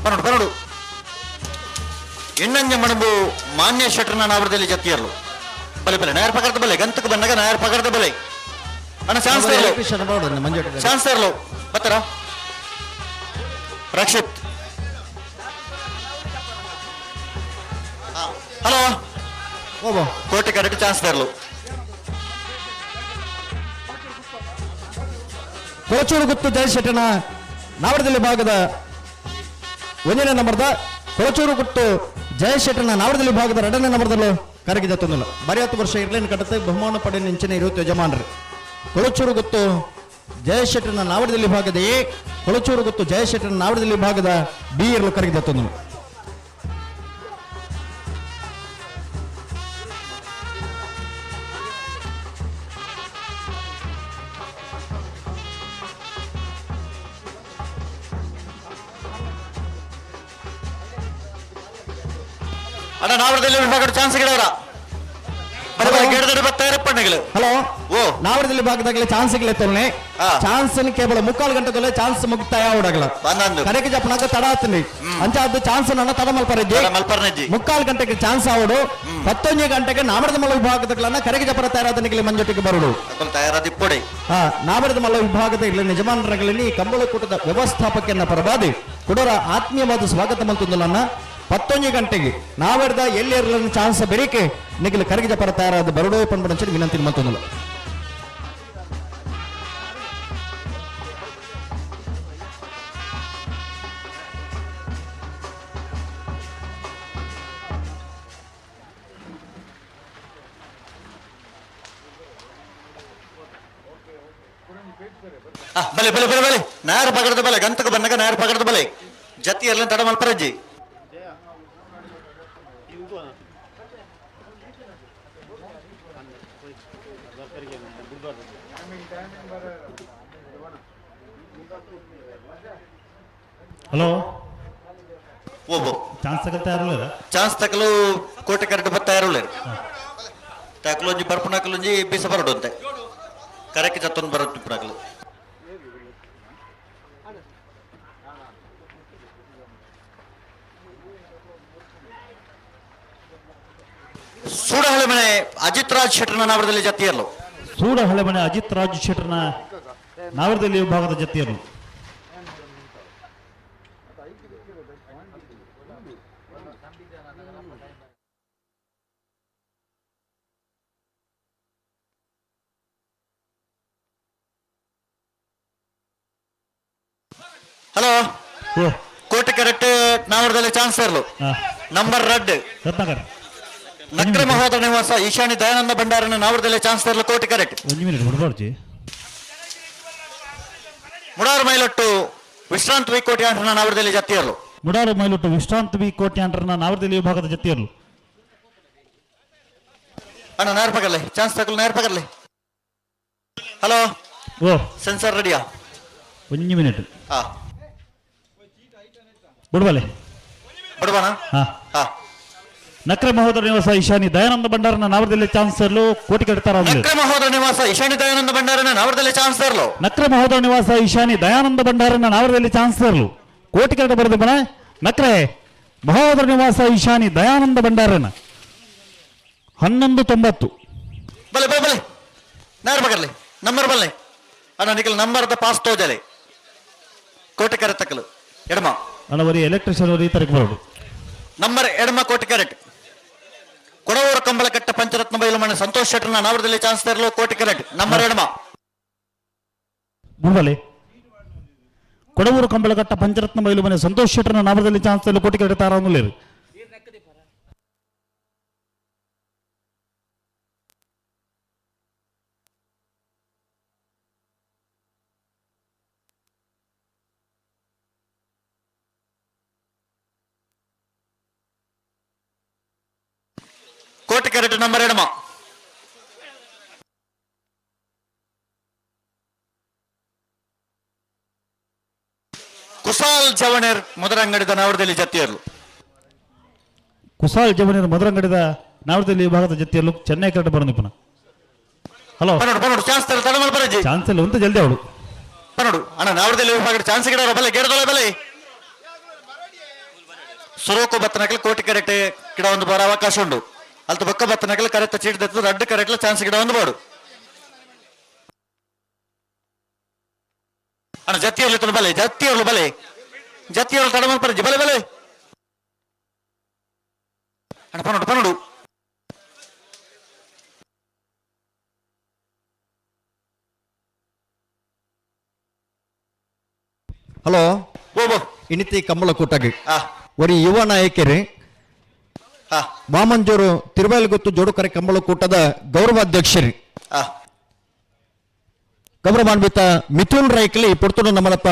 ಪರಡು ಪರಡು ಎಣ್ಣಂಜ ಮಣಬು ಮಾನ್ಯ ಶೆಟ್ರನ ನಾವಡದಲ್ಲಿ ಜಾತಿ ಇರಲು ಬಲೆ ಬಲೆ ನಾಯರ್ ಪಕರ್ದ ಬಲೆ ಗಂತಕ ಬಂದಾಗ ನಾಯರ್ ಪಕರ್ದ ಬಲೆ ಅಣ್ಣ ಚಾನ್ಸ್ ಇರಲು ಮಂಜು ಚಾನ್ಸ್ ಇರಲು ಬತ್ತಾರ ರಕ್ಷಿತ್ ಹಲೋ ಓಬೋ ಕೋಟೆ ಕಡೆಗೆ ಚಾನ್ಸ್ ತರಲು ಕೊಳಚೂರು ಗುತ್ತು ಜಯಶೆಟ್ಟನ ನಾವಡದಲ್ಲಿ ಭಾಗದ ಒಂದನೇ ನಂಬರ್ದ ಕೊಳಚೂರು ಗುಟ್ಟು ಜಯಶೆಟ್ಟನ ನಾವಡದಲ್ಲಿ ಭಾಗದ ಎರಡನೇ ನಂಬರ್ದಲ್ಲೂ ಕರಗಿದ ತೊಂದಲು ಬರಿ 10 ವರ್ಷ ಇರ್ಲೇನು ಕಟ್ಟತೆ ಬಹುಮಾನ ಪಡೆ ನಿಂಚಿನ 20 ಯಜಮಾನರು ಕೊಳಚೂರು ಗೊತ್ತು ಜಯಶೆಟ್ಟನ ನಾವಡದಲ್ಲಿ ಭಾಗದ ಎ, ಕೊಳಚೂರು ಗೊತ್ತು ಜಯಶೆಟ್ಟನ ನಾವಡದಲ್ಲಿ ಭಾಗದ ಬಿ ಇರಲು ಕರಗಿದತ್ತೊಂದು. ಅಣ್ಣ ನಾವಡದಲ್ಲಿ ವಿಭಾಗದ ಚಾನ್ಸ್ ಗಿಡವರ ಗಿಡದ ಬತ್ತಾಯಿರಪ್ಪಣ್ಣಗಳು. ಹಲೋ ಓ ನಾವಡದಲ್ಲಿ ಭಾಗದಾಗಲೇ ಚಾನ್ಸ್ ತೊಳ್ನೆ ಚಾನ್ಸ್ ಕೇವಲ ಮುಕ್ಕಾಲು ಗಂಟೆ ತೊಲೆ ಚಾನ್ಸ್ ಮುಕ್ತಾಯ ಓಡಾಗಲ ಬಂದಂದು ಕರೆಗೆ ಜಪ್ಪನಾಗ ತಡ ಆತನಿ ಅಂಚಾದ ಚಾನ್ಸ್ ನನ್ನ ತಡ ಮಲ್ಪರಜ್ಜಿ ಮಲ್ಪರ್ನಜ್ಜಿ ಮುಕ್ಕಾಲು ಗಂಟೆಗೆ ಚಾನ್ಸ್ ಆವಡು 11 ಗಂಟೆಗೆ ನಾವಡದ ಮಲ್ಲ ವಿಭಾಗದಗಳನ್ನ ಕರೆಗೆ ಜಪರ ತಯಾರಾದನಿಗೆ ಮಂಜೊಟ್ಟಿಗೆ ಬರುಡು ತಯಾರಾದಿಪ್ಪೊಡೆ. ನಾವಡದ ಮಲ್ಲ ವಿಭಾಗದ ಇಲ್ಲಿ ಯಜಮಾನರಲ್ಲಿ ಕಂಬಳ ಕೂಟದ ವ್ಯವಸ್ಥಾಪಕನ ಪರವಾದಿ ಕೊಡೋರ ಆತ್ಮೀಯವಾದ ಸ್ವಾಗತ ಮಲ್ತುಂದಲನ್ನ 11 ಗಂಟೆಗೆ ನಾವೆಡ್ದ ಎಲ್ಲಿರಲನ್ನು ಚಾನ್ಸ್ ಬೆರಿಕೆ ನಿಗಲು ಕರಗಿದ ಪರ ತಯಾರಾದ ಬರಡೋ ಪಂಪಡಂಚರಿ ವಿನಂತಿ ಮತ್ತೊಂದಲ್ಲ. ಬಲೆ ಬಲೆ ಬಲೆ ಬಲೆ ನಾರು ಪಗಡದ ಬಲೆ ಗಂತಕ ಬನ್ನಗ ನಾರು ಪಗಡದ ಬಲೆ ಜತಿ ಎಲ್ಲ ತಡ ಮಲ್ಪರಜ್ಜಿ. ಹಲೋ ಓಬೋ ಚಾನ್ಸ್ ತಗೊಳ್ತಾ ಇರಲಿಲ್ಲ ಚಾನ್ಸ್ ತಕಲು ಕೋಟೆ ಕರೆಕ್ಟ್ ಬತ್ತಾ ಇರಲ್ಲ ತಕಲೊಂಜಿ ಬರ್ಪುನಕಲೊಂಜಿ ಬೀಸ ಬರಡು ಅಂತೆ ಕರೆಕ್ಟ್ ಜತ್ತೊಂದು ಬರೋದು ಪುನಕಲು. ಸೂಡಹಳೆ ಮನೆ ಅಜಿತ್ ರಾಜ್ ಶೆಟ್ಟರ್ನ ನಾವರದಲ್ಲಿ ಜತಿಯರ್ಲು. ಸೂಡಹಳೆ ಮನೆ ಅಜಿತ್ ರಾಜ್ ಶೆಟ್ಟರ್ನ ನಾವರದಲ್ಲಿ ವಿಭಾಗದ ಜತಿಯರು. ಹಲೋ ಕೋಟೆ ಕರೆಕ್ಟ್ ನಾವರದಲ್ಲಿ ಚಾನ್ಸ್ ಇರ್ಲು ನಂಬರ್ 2 ರತ್ನಾಕರ್ ನಕ್ರ ಮಹೋದರ ನಿವಾಸ ಈಶಾನಿ ದಯಾನಂದ ಭಂಡಾರನ ನಾವರದಲ್ಲಿ ಚಾನ್ಸ್ ಇರ್ಲು ಕೋಟೆ ಕರೆಕ್ಟ್. 1 ಮಿನಿಟ್ ಹುಡುಗಾಡ್ಜಿ ಮುಡಾರು ಮೈಲೊಟ್ಟು ವಿಶ್ರಾಂತ ವೈಕೋಟಿ ಅಂಟನ ನಾವರದಲ್ಲಿ ಜತಿಯರ್ಲು. ಮುಡಾರು ಮೈಲೊಟ್ಟು ವಿಶ್ರಾಂತ ಬಿ ಕೋಟೆ ಅಂಟರ್ನ ನಾವರದಲ್ಲಿ ವಿಭಾಗದ ಜತಿಯರ್ಲು. ಅಣ್ಣ ನೇರ್ಪಗರ್ಲೆ ಚಾನ್ಸ್ ತಗೊಳ್ಳಿ ನೇರ್ಪಗರ್ಲೆ. ಹಲೋ ಓ ಸೆನ್ಸರ್ ರೆಡಿಯಾ 1 ಮಿನಿಟ್ ಹಾ ಬಿಡ್ಬಲೆ ಬಿಡ್ಬೋಣ ಹಾ ಹಾ ನಕ್ರ ಮಹೋದರ ನಿವಾಸ ಈಶಾನಿ ದಯಾನಂದ ಭಂಡಾರನ ನಾವರದಲ್ಲಿ ಚಾನ್ಸ್ ಇರಲು ಕೋಟಿ ಕಟ್ತಾರ. ನಕ್ರ ಮಹೋದರ ನಿವಾಸ ಈಶಾನಿ ದಯಾನಂದ ಭಂಡಾರನ ನಾವರದಲ್ಲಿ ಚಾನ್ಸ್ ಇರಲು. ನಕ್ರ ಮಹೋದರ ನಿವಾಸ ಈಶಾನಿ ದಯಾನಂದ ಭಂಡಾರನ ನಾವರದಲ್ಲಿ ಚಾನ್ಸ್ ಇರಲು ಕೋಟಿ ಕಟ್ಟ ಬರೆದು ಬಣ ನಕ್ರೆ ಮಹೋದರ ನಿವಾಸ ಈಶಾನಿ ದಯಾನಂದ ಭಂಡಾರನ 1190 ಬಲೆ ಬಲೆ ಬಲೆ ನೇರ್ಪಗರ್ಲೆ ನಂಬರ್ ಬಲ್ಲೆ ಅಣ್ಣ ನಿಖಲ್ ನಂಬರ್ ದ ಪಾಸ್ ತೋಜಲೆ ಕೋಟೆ ಕರೆ ತಕ್ಕಲು ಎಡಮ ಅಣ್ಣವರಿ ಎಲೆಕ್ಟ್ರಿಷಿಯನ್ ಅವರು ಈ ತರಕ್ಕೆ ಬರೋದು ನಂಬರ್ ಎಡಮ ಕೋಟೆ ಕರೆಕ್ಟ್. ಕೊಡವೂರು ಕಂಬಳಕಟ್ಟ ಪಂಚರತ್ನ ಬಯಲುಮನೆ ಸಂತೋಷ್ ಶೆಟ್ಟರ್ನ ನಾವರದಲ್ಲಿ ಚಾನ್ಸ್ ಇರಲು ಕೋಟೆ ಕರೆಕ್ಟ್ ನಂಬರ್ ಎಡಮ. ಬಿಡ್ಬಲೆ ಕೊಡವೂರು ಕಂಬಳಗಟ್ಟ ಪಂಚರತ್ನ ಬಯಲು ಮನೆ ಸಂತೋಷ್ ಶೆಟ್ಟರ್ನ ನಾಮದಲ್ಲಿ ಚಾನ್ಸ್ ಇರಲು ಕೋಟಿ ಕಟ್ಟಾರ ಅನ್ನಲೇರು. ಕೋಟೆ ಕರೆಕ್ಟ್ ನಂಬರ್ ಎಡಮ. ಕುಸಾಲ್ ಜವಣೇರ್ ಮೊದರಂಗಡಿದ ನಾವರದಲ್ಲಿ ಜತಿಯರ್ಲು. ಕುಸಾಲ್ ಜವನಿಯರ್ ಮಧುರಂಗಡಿದ ನಾವರದಲ್ಲಿ ವಿಭಾಗದ ಜೊತೆಯಲ್ಲೂ ಚೆನ್ನೈ ಕರೆಕ್ಟ್ ಬರೋದು ಪುನಃ. ಹಲೋ ಪನೋಡು ಚಾನ್ಸ್ ತಡಮಲ್ ಬರಜಿ ಚಾನ್ಸ್ ಇಲ್ಲ ಅಂತ ಜಲ್ದಿ ಅವಳು ಪನೋಡು ಅಣ್ಣ ನಾವರದಲ್ಲಿ ವಿಭಾಗದ ಚಾನ್ಸ್ ಗಿಡರ ಬಲೆ ಗೆಡದಲ್ಲ ಬಲೆ ಸುರೋಕು ಬತ್ತನಕಲ್ ಕೋಟಿ ಕರೆಕ್ಟ್ ಗಿಡ ಒಂದು ಬರೋ ಅವಕಾಶ ಉಂಟು. ಅಲ್ತ ಬೊಕ್ಕ ಬತ್ತನಕಲ್ ಕರೆಕ್ಟ್ ಚೀಟ್ ದತ್ತು ರಡ್ಡು ಕರೆಕ್ಟ್ ಚಾನ್ಸ್ ಗಿಡ ಒಂದು ಬೋಡು ಅಣ್ಣ ಜತಿಯರ್ಲಿ ಬಲೆ ಜತಿಯರ್ಲು ಬಲೆ ಜತಿಯರ್ಲು ತಡಮಲ್ ಬರಜಿ ಬಲೆ ಬಲೆ ಅಣ್ಣ ಪನೋಡು ಪನೋಡು ಹಲೋ ಓಬೋ ಇನಿತಿ ಕಂಬಳ ಕೂಟಗೆ ಆ ಒರಿ ಯುವ ನಾಯಕರೇ ಆ ವಾಮಂಜೂರು ತಿರುವಲ್ಗುತ್ತು ಜೋಡುಕರೆ ಕಂಬಳ ಕೂಟದ ಗೌರವಾಧ್ಯಕ್ಷರು ಆ ಗೌರವಾನ್ವಿತ ಮಿಥುನ್ ರೈಕ್ಲಿ ಪುರ್ತುಡು ನಮ್ಮಲಪ್ಪ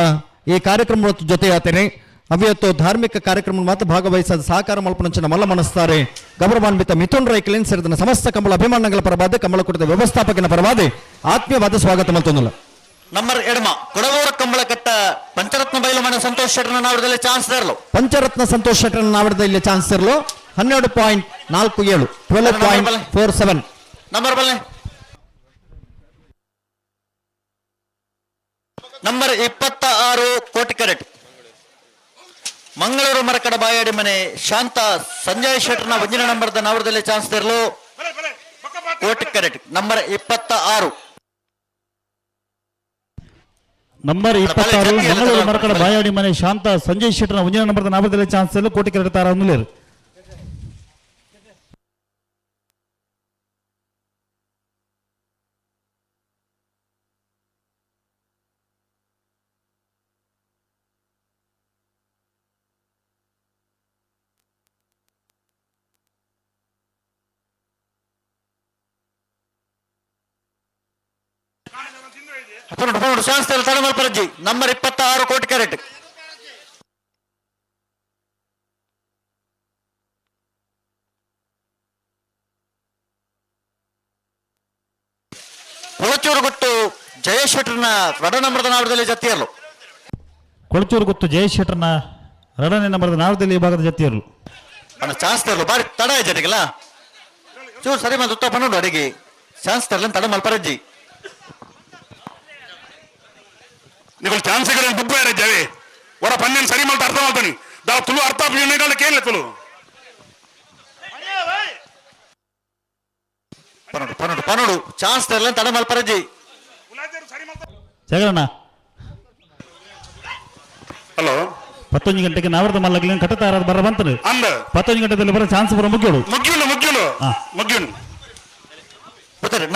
ಈ ಕಾರ್ಯಕ್ರಮ ಜೊತೆ ಆತೇನೆ ಅವಿಯತ್ತು ಧಾರ್ಮಿಕ ಕಾರ್ಯಕ್ರಮ ಮಾತ್ರ ಭಾಗವಹಿಸದ ಸಹಕಾರ ಮಲ್ಪನಂಚಿನ ಮಲ್ಲ ಮನಸ್ತಾರೆ ಗೌರವಾನ್ವಿತ ಮಿಥುನ್ ರೈಕ್ಲಿನ್ ಸೇರಿದ ಸಮಸ್ತ ಕಂಬಳ ಅಭಿಮಾನಗಳ ಪರವಾದ ಕಮಲ ಕುಟದ ವ್ಯವಸ್ಥಾಪಕನ ಪರವಾದ ಆತ್ಮೀಯವಾದ ಸ್ವಾಗತ ಮಲ್ತೊಂದಿಲ್ಲ. ನಂಬರ್ ಎಡಮ ಕೊಡಗೂರ ಕಂಬಳ ಕಟ್ಟ ಪಂಚರತ್ನ ಬಯಲು ಮನೆ ಸಂತೋಷ್ ಶೆಟ್ಟರ್ನ ನಾವಡದಲ್ಲಿ ಚಾನ್ಸ್ ಇರಲು ಪಂಚರತ್ನ ಸಂತೋಷ್ ಶೆಟ್ಟರ್ನ ನಾವಡದಲ್ಲಿ ಚಾನ್ಸ್ ಇರಲು 12.47 12.47 ನಂಬರ್ ಬಲ್ಲೆ ನಂಬರ್ 26 ಕೋಟಿ ಕ್ಯಾರೆಟ್ ಮಂಗಳೂರು ಮರಕಡ ಬಾಯಾಡಿ ಮನೆ ಶಾಂತ ಸಂಜಯ್ ಶೆಟ್ಟರ್ನ ಒಂಜಿನ ನಂಬರ್ದ ನಾವಡದಲ್ಲಿ ಚಾನ್ಸ್ ಇರಲು ಕೋಟಿ ಕ್ಯಾರೆಟ್ ನಂಬರ್ 26 ನಂಬರ್ 26 ಮಂಗಳೂರು ಮರಕಡ ಬಾಯಾಡಿ ಮನೆ ಶಾಂತ ಸಂಜಯ್ ಶೆಟ್ಟರ್ನ ಒಂಜಿನ ನಂಬರ್ದ ನಾವಡದಲ್ಲಿ ಚಾನ್ಸ್ ಇರಲು ಕೋಟಿ ಕ್ಯಾರೆಟ್ ತಾರ ಅನ್ನಲೇರು. ಚಾನ್ಸ್ ತಡಮಲ್ಪರಜ್ಜಿ ನಂಬರ್ 26 ಕೋಟಿ ಕ್ಯಾರೆಟ್ ಕೊಳಚೂರು ಗುಟ್ಟು ಜಯೇಶ್ ಶೆಟ್ಟರ್ನ ರಡ ನಂಬರ್ದ ನಾವಡದಲ್ಲಿ ಜತಿಯರ್ಲು ಕೊಳಚೂರು ಗೊತ್ತು ಜಯೇಶ್ ಶೆಟ್ಟರ್ನ ಎರಡನೇ ನಂಬರ್ದ ನಾವಡದಲ್ಲಿ ವಿಭಾಗದ ಜತಿಯರು ಚಾನ್ಸ್ ತರಲು ಬಾರಿ ತಡ ಜಟಿಗಲ್ಲ ಚೂರು ಸರಿ ಮತ್ತೆ ಉತ್ತ ಪನ್ನೊಂದು ಅಡಿಗೆ ಚಾನ್ಸ್ ತರಲಿ ತಡ ಮಲ್ಪರಜ್ಜಿ ನಿಗಳು ಚಾನ್ಸ್ ಬುಬ್ಬ ಜಾವೆ ಹೊರ ಪನ್ನೇನು ಸರಿ ಮಾಡ್ತಾ ಅರ್ಥ ಮಾಡ್ತಾನೆ ದಾ ತುಳು ಅರ್ಥ ಕೇಳಲೆ ತುಳು ಪನ್ನೊಂದು ಚಾನ್ಸ್ ತರಲಿ ತಡ ಮಲ್ಪರಜ್ಜಿ ಜಗಣ್ಣ ಹಲೋ 11 ಗಂಟೆಗೆ ನಾವರ್ದ ಮಲ್ಲಗ್ಲಿನ ಕಟ್ಟತಾರ ಬರ ಬಂತರು ಅಂದ 11 ಗಂಟೆದಲ್ಲಿ ಬರ ಚಾನ್ಸ್ ಬರ ಮುಗ್ಯೋಳು ಮುಗ್ಯುನು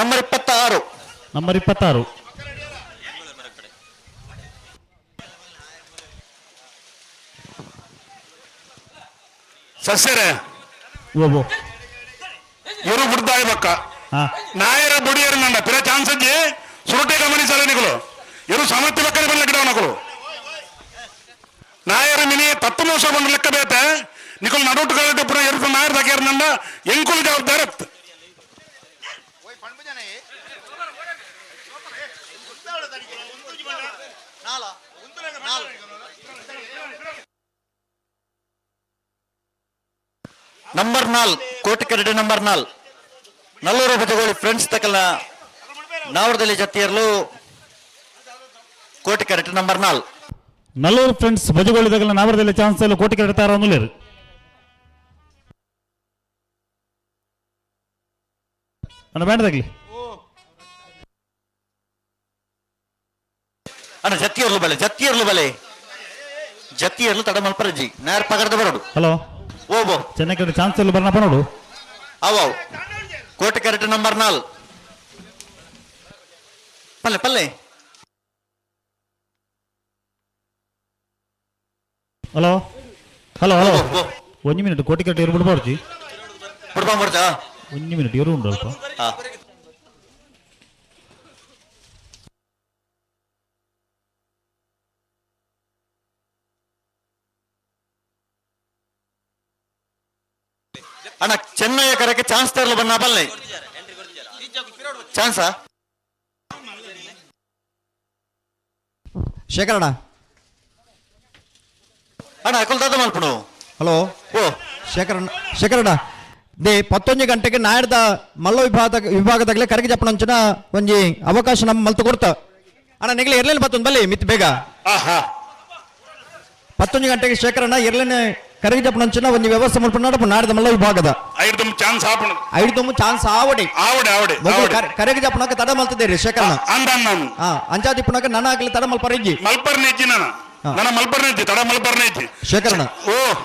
ನಂಬರ್ 26 ನಂಬರ್ 26 ಸಸ್ಯರೇ ಓ ಇವರು ಬಿಡ್ತಾಯಿ ಬಕ್ಕ ಹಾ ನಾಯರ ಬುಡಿಯರು ನಂಡ ಪಿರ ಚಾನ್ಸ್ ಅಜ್ಜಿ ಸುರುಟೆ ಗಮನಿಸಲ್ಲ ನಿಗಳು ಇವರು ಸಮರ್ಥಿ ಬಕ್ಕನೆ ಬಂದ ಗಿಡ ನಕಲು ನಾಯರ ಮಿನಿ 10 ವರ್ಷ ಬಂದ ಲೆಕ್ಕ ಬೇತೆ ನಿಕಲು ನಡುಟುಗಳ ಪುರ ಎರಡು ನಾಯರ್ ದಾಕ್ಯಾರ ನಂಡ ಎಂಕುಲ್ ಜವಾಬ್ದಾರಿ ನಂಬರ್ 4 ಕೋಟಿ carrot number 4 Nallur Bajagoli friends ತಕಲ ನಾವಡದಲ್ಲಿ ಜತಿಯರ್ಲು ಕೋಟಿ ಕ್ಯಾರೆಟ್ ನಂಬರ್ 4 ನಲ್ಲೂರು ಫ್ರೆಂಡ್ಸ್ ಬಜಗೋಳಿದಾಗಲ ನಾವರದಲ್ಲಿ ಚಾನ್ಸ್ ಇಲ್ಲ ಕೋಟಿ ಕ್ಯಾರೆಟ್ ತಾರ ಅನ್ನಲೇರು ಅಣ್ಣ ಬೇಡದಾಗ್ಲಿ ಅಣ್ಣ ಜತಿಯರ್ಲು ಬಲೆ ಜತಿಯರ್ಲು ತಡ ಮಲ್ಪರಜ್ಜಿ ನೇರ ಪಗಡದ ಬರೋಡು ಹಲೋ ಓಬೋ ಚೆನ್ನೈ ಕಡೆ ಚಾನ್ಸ್ ಇಲ್ಲ ಬರ್ನಪ್ಪ ನೋಡು ಅವು ಕೋಟಿ ಕ್ಯಾರೆಟ್ ನಂಬರ್ 4 ಪಲ್ಲೆ ಹಲೋ ಹಲೋ ಹಲೋ 1 ಮಿನಿಟ್ ಕೋಟಿ ಕ್ಯಾರೆಟ್ ಇರು ಬಿಡ್ಬಾರ್ಜಿ ಬಿಡ್ಕೊಂಡ್ಬಿಡ್ತಾ 1 ಮಿನಿಟ್ ಇರು ಉಂಡು ಅಲ್ಪ ಅಣ್ಣ ಚೆನ್ನೈ ಕರಕ್ಕೆ ಚಾನ್ಸ್ ತರಲು ಬನ್ನ ಬಲ್ಲೆ ಚಾನ್ಸಾ ಶೇಖರಣ್ಣ ಅಣ್ಣ ಅಕಲ್ದಾದ ಮಲ್ಪನು ಹಲೋ ಓ ಶೇಖರಣ್ಣ ದೇ 11 ಗಂಟೆಗೆ ನಾಯರ್ದ ಮಲ್ಲ ವಿಭಾಗದಾಗಲೇ ಕರಗಿ ಜಪ್ಪನಂಚಿನ ಒಂಜಿ ಅವಕಾಶ ನಮ್ಮ ಮಲ್ತು ಕೊಡ್ತ ಅಣ್ಣ ನಿಗಲಿ ಇರ್ಲಿಲ್ಲ ಬತ್ತೊಂದು ಬಲ್ಲಿ ಮಿತ್ ಬೇಗ 11 ಗಂಟೆಗೆ ಶೇಖರಣ್ಣ ಇರ್ಲೇನೆ ಕರಗಿ ಜಪ್ಪನಂಚಿನ ಒಂದು ವ್ಯವಸ್ಥೆ ಮಾಡ್ಕೊಂಡು ನಾಡ್ದ ಮಲ್ಲ ವಿಭಾಗದ ಐದು ತುಂಬ ಚಾನ್ಸ್ ಆವಡಿ ಕರಗಿ ಜಪ್ಪನಕ್ಕೆ ತಡ ಮಲ್ತಿದ್ದೀರಿ ಶೇಖರಣ್ಣ ಅಂಚಾದಿ ಪುನಕ ನನ್ನ ಆಗ್ಲಿ ತಡ ಮಲ್ಪರಿಜ್ಜಿ ಶೇಖರಣ್ಣ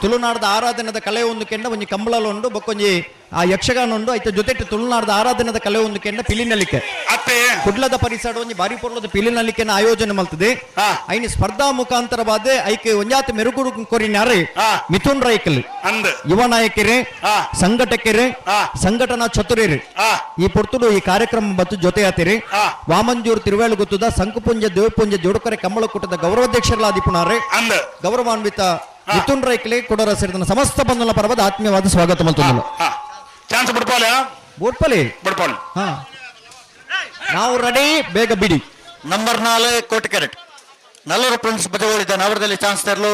ತುಳುನಾಡದ ಆರಾಧನೆದ ಕಲೆ ಒಂದು ಕೆಂಡ ಒಂಜಿ ಕಂಬಳಲು ಉಂಡು ಬೊಕ್ಕೊಂಜಿ ಆ ಯಕ್ಷಗಾನ ಉಂಡು ಐತ ಜೊತೆ ತುಳುನಾಡದ ಆರಾಧನದ ಕಲೆ ಒಂದು ಕೆಂಡ ಪಿಲಿನಲಿಕೆ ಅತ್ತೆ ಕುಡ್ಲದ ಪರಿಸರ ಒಂಜಿ ಬಾರಿ ಪೊರ್ಲದ ಪಿಲಿನಲಿಕೆನ ಆಯೋಜನೆ ಮಲ್ತದೆ ಹಾ. ಐನಿ ಸ್ಪರ್ಧಾ ಮುಖಾಂತರವಾದ ಐಕೆ ಒಂಜಾತ ಮೆರುಗುಡು ಕೊರಿನಾರೆ ಹಾ. ಮಿಥುನ್ ರೈಕಲ್ ಅಂದ್ ಯುವ ನಾಯಕರೇ ಹಾ. ಸಂಘಟಕರೇ ಹಾ. ಸಂಘಟನಾ ಚತುರರೇ ಹಾ. ಈ ಪೊರ್ತುಡು ಈ ಕಾರ್ಯಕ್ರಮ ಬತ್ತು ಜೊತೆ ಆತಿರಿ ಹಾ. ವಾಮಂಜೂರು ತಿರುವೇಳು ಗೊತ್ತದ ಸಂಕುಪುಂಜ ದೇವಪುಂಜ ಜೋಡುಕರೆ ಕಮ್ಮಳ ಕೂಟದ ಗೌರವಾಧ್ಯಕ್ಷರಾದಿಪುನಾರೆ ಅಂದ್ ಗೌರವಾನ್ವಿತ ಮಿಥುನ್ ರೈಕಲೆ ಕೊಡರ ಸೇರಿದ ಸಮಸ್ತ ಬಂಧನ ಪರವಾದ ಆತ್ಮೀಯವಾದ ಸ್ವಾಗತ ಮಲ್ತುಂಡು ಚಾನ್ಸ್ ಬಿಡ್ಪಾಲ ಬೋರ್ಪಲಿ ಬಿಡ್ಪಾಲ್ ಹಾ ನಾವು ರೆಡಿ ಬೇಗ ಬಿಡಿ ನಂಬರ್ 4 ಕೋಟಿ ಕ್ಯಾರೆಟ್ ನಲ್ಲೂರು ಫ್ರೆಂಡ್ಸ್ ಬಜಗೋಳಿದ ನವರದಲ್ಲಿ ಚಾನ್ಸ್ ತರಲು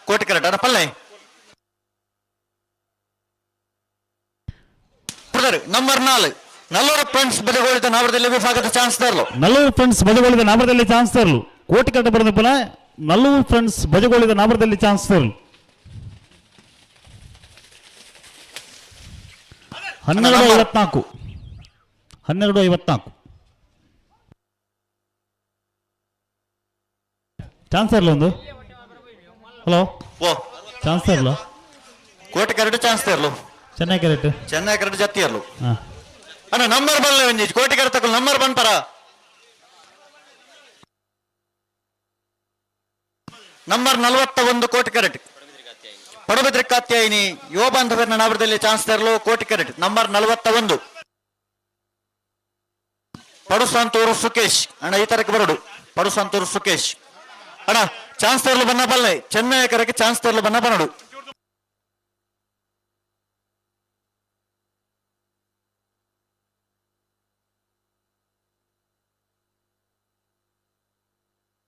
ಕೋಟಿ ಕ್ಯಾರೆಟ್ ಅನ್ನ ಪಲ್ಲೆ ನಂಬರ್ 4 ನಲ್ಲೂರು ಫ್ರೆಂಡ್ಸ್ ಬಜಗೋಳಿದ ನವರದಲ್ಲಿ ವಿಭಾಗದ ಚಾನ್ಸ್ ತರಲು ನಲ್ಲೂರು ಫ್ರೆಂಡ್ಸ್ ಬಜಗೋಳಿದ ನಾಮದಲ್ಲಿ ಚಾನ್ಸ್ ತರಲು ಕೋಟಿ ಕಟ್ಟ ಬರೆದ ಪುನಃ ನಲ್ಲೂರು ಫ್ರೆಂಡ್ಸ್ ಬಜಗೋಳಿದ ನಾಮದಲ್ಲಿ ಚಾನ್ಸ್ ತರಲು 12:54 ಚಾನ್ಸ್ ಇರಲ್ಲ ಒಂದು ಹಲೋ ಓ ಚಾನ್ಸ್ ಇರಲ್ಲ ಕೋಟಿ ಕ್ಯಾರೆಟ್ ಚಾನ್ಸ್ ತರಲು ಚೆನ್ನೈ ಕ್ಯಾರೆಟ್ ಚೆನ್ನೈ ಕ್ಯಾರೆಟ್ ಜತ್ತಿ ಇರಲು ಹಾಂ ಅಣ್ಣ ನಂಬರ್ ಬರಲ್ಲ ಒಂಜಿ ಕೋಟಿ ಕ್ಯಾರೆಟ್ ತಗೊಳ್ಳಿ ನಂಬರ್ ಬಂದ್ಪರ ನಂಬರ್ 41 ಕೋಟಿ ಕ್ಯಾರೆಟ್ ಪಡುಬಿದ್ರಿ ಕಾತ್ಯಾಯಿನಿ ಯುವ ಬಾಂಧವರ ನಾವರದಲ್ಲಿ ಚಾನ್ಸ್ ತರಲು ಕೋಟಿ ಕ್ಯಾರೆಟ್ ನಂಬರ್ 41 ಪಡುಸಂತೂರು ಸುಕೇಶ್ ಅಣ್ಣ ಈ ತರಕ್ಕೆ ಬರಡು ಪಡುಸಂತೂರು ಸುಕೇಶ್ ಅಣ್ಣ ಚಾನ್ಸ್ ತರಲು ಬನ್ನ ಬಲ್ಲೆ ಚೆನ್ನೈ ಕರಕ್ಕೆ ಚಾನ್ಸ್ ತರಲು ಬನ್ನ ಬನ್ನಡು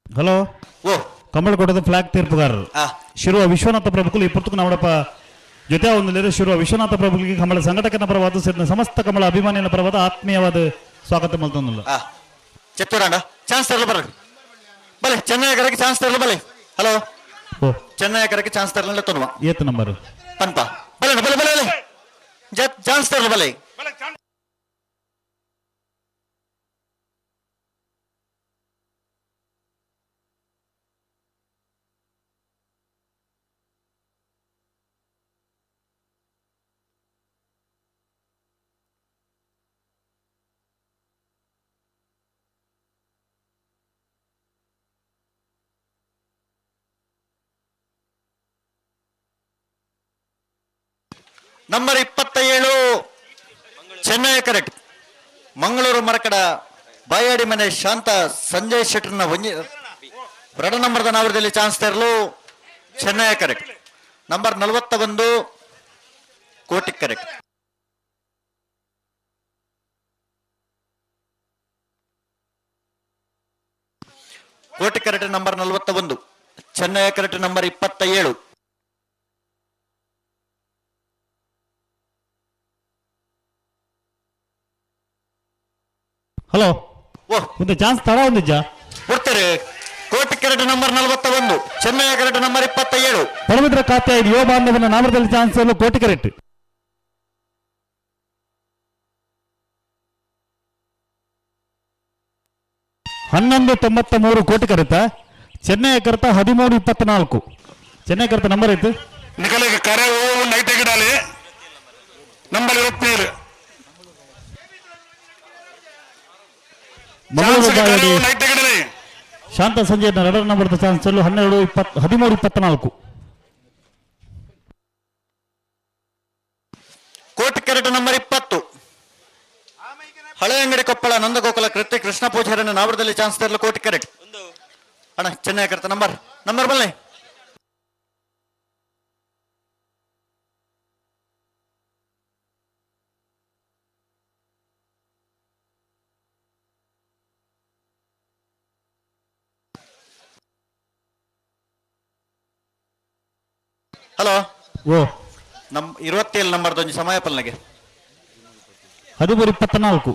ಹಲೋ ಓ ಕಮಲಕೋಟದ ಫ್ಲಾಗ್ ತೀರ್ಪುಗಾರರು ಆ ಶಿರುವ ವಿಶ್ವನಾಥ ಪ್ರಭುಗಳು ಇಪ್ಪತ್ತಕ್ಕೂ ನಮ್ಮಡಪ್ಪ ಜೊತೆ ಒಂದು ಶಿರುವ ವಿಶ್ವನಾಥ ಪ್ರಭುಗಳಿಗೆ ಕಮಲ ಸಂಘಟಕನ ಪರವಾದ ಸೇರಿದ ಸಮಸ್ತ ಕಮಲ ಅಭಿಮಾನಿಗಳ ಪರವಾದ ಆತ್ಮೀಯವಾದ ಸ್ವಾಗತ ಮಲ್ತೊಂದಿಲ್ಲ ಆ ಚಿತ್ತೂರಾಂಡ ಚಾನ್ಸ್ ತರಲು ಬರಡು ಬಲೆ ಚೆನ್ನೈ ಕರಕ್ಕೆ ಚಾನ್ಸ್ ತರಲು ಬಲೆ ಹಲೋ ಓ ಚೆನ್ನೈ ಕರಕ್ಕೆ ಚಾನ್ಸ್ ತರಲಿಲ್ಲ ತೊನ್ನುವ ಏತ್ ನಂಬರ್ ಪನ್ಪ ಬಲೆ ಬಲೆ ಬಲೆ ಬಲೆ ಚಾನ್ಸ್ ತರಲು ಬಲೆ ನಂಬರ್ 27 ಚೆನ್ನೈ ಕರೆಕ್ಟ್ ಮಂಗಳೂರು ಮರಕಡ ಬಾಯಾಡಿ ಮನೆ ಶಾಂತ ಸಂಜಯ್ ಶೆಟ್ಟರ್ನ ಒಂಜಿ 2 ನಂಬರ್ದ ನಾವರದಲ್ಲಿ ಚಾನ್ಸ್ ತರಲು ಚೆನ್ನೈ ಕರೆಕ್ಟ್ ನಂಬರ್ 41 ಕೋಟಿ ಕರೆಕ್ಟ್ Koti correct number 41 Chennaya correct number 27 hello ಓ ಒಂದು ಚಾನ್ಸ್ ತಡ ಒಂದಿಜ್ಜ ಕೊಡ್ತಾರೆ ಕೋಟಿ ಕ್ಯಾರೆಟ್ ನಂಬರ್ 41 ಚೆನ್ನೈ ಕ್ಯಾರೆಟ್ ನಂಬರ್ 27 ಪರಮಿದ್ರ ಖಾತೆ ಯುವ ಬಾಂಧವನ ನಾಮದಲ್ಲಿ ಚಾನ್ಸ್ ಅಲ್ಲೂ ಕೋಟಿ ಕ್ಯಾರೆಟ್ $11.93 ಕೋಟಿ ಕರೆತ ಚೆನ್ನೈ ಕರೆತ 13.24 ಚೆನ್ನೈ ಕರೆತ ನಂಬರ್ ಐತೆ ನಿಕಲಿಗೆ ಕರೆ ನೈಟ್ ಗಿಡಾಲಿ ನಂಬರ್ 27 ಮಂಗಳೂರು ಬಾಯಾಡಿ ನೈಟ್ ಗಿಡಲಿ ಶಾಂತ ಸಂಜಯ್ 2 ನಂಬರ್ದ ಚಾನ್ಸ್ ಅಲ್ಲೂ 13.24 ಕೋಟಿ ಕ್ಯಾರೆಟ್ ನಂಬರ್ 20 ಹಳೆ ಅಂಗಡಿ ಕೊಪ್ಪಳ ನಂದಗೋಕುಲ ಕೃತ್ಯ ಕೃಷ್ಣ ಪೂಜಾರನ ನಾವರದಲ್ಲಿ ಚಾನ್ಸ್ ತರಲು ಕೋಟಿ ಕ್ಯಾರೆಟ್ ಅಣ್ಣ ಚೆನ್ನೈ ಕರೆತ ನಂಬರ್ ಬಲ್ಲೆ ಹಲೋ ಓ 27 ನಂಬರ್ದೊಂದು ಸಮಯ ಪಲ್ನಗೆ 13.24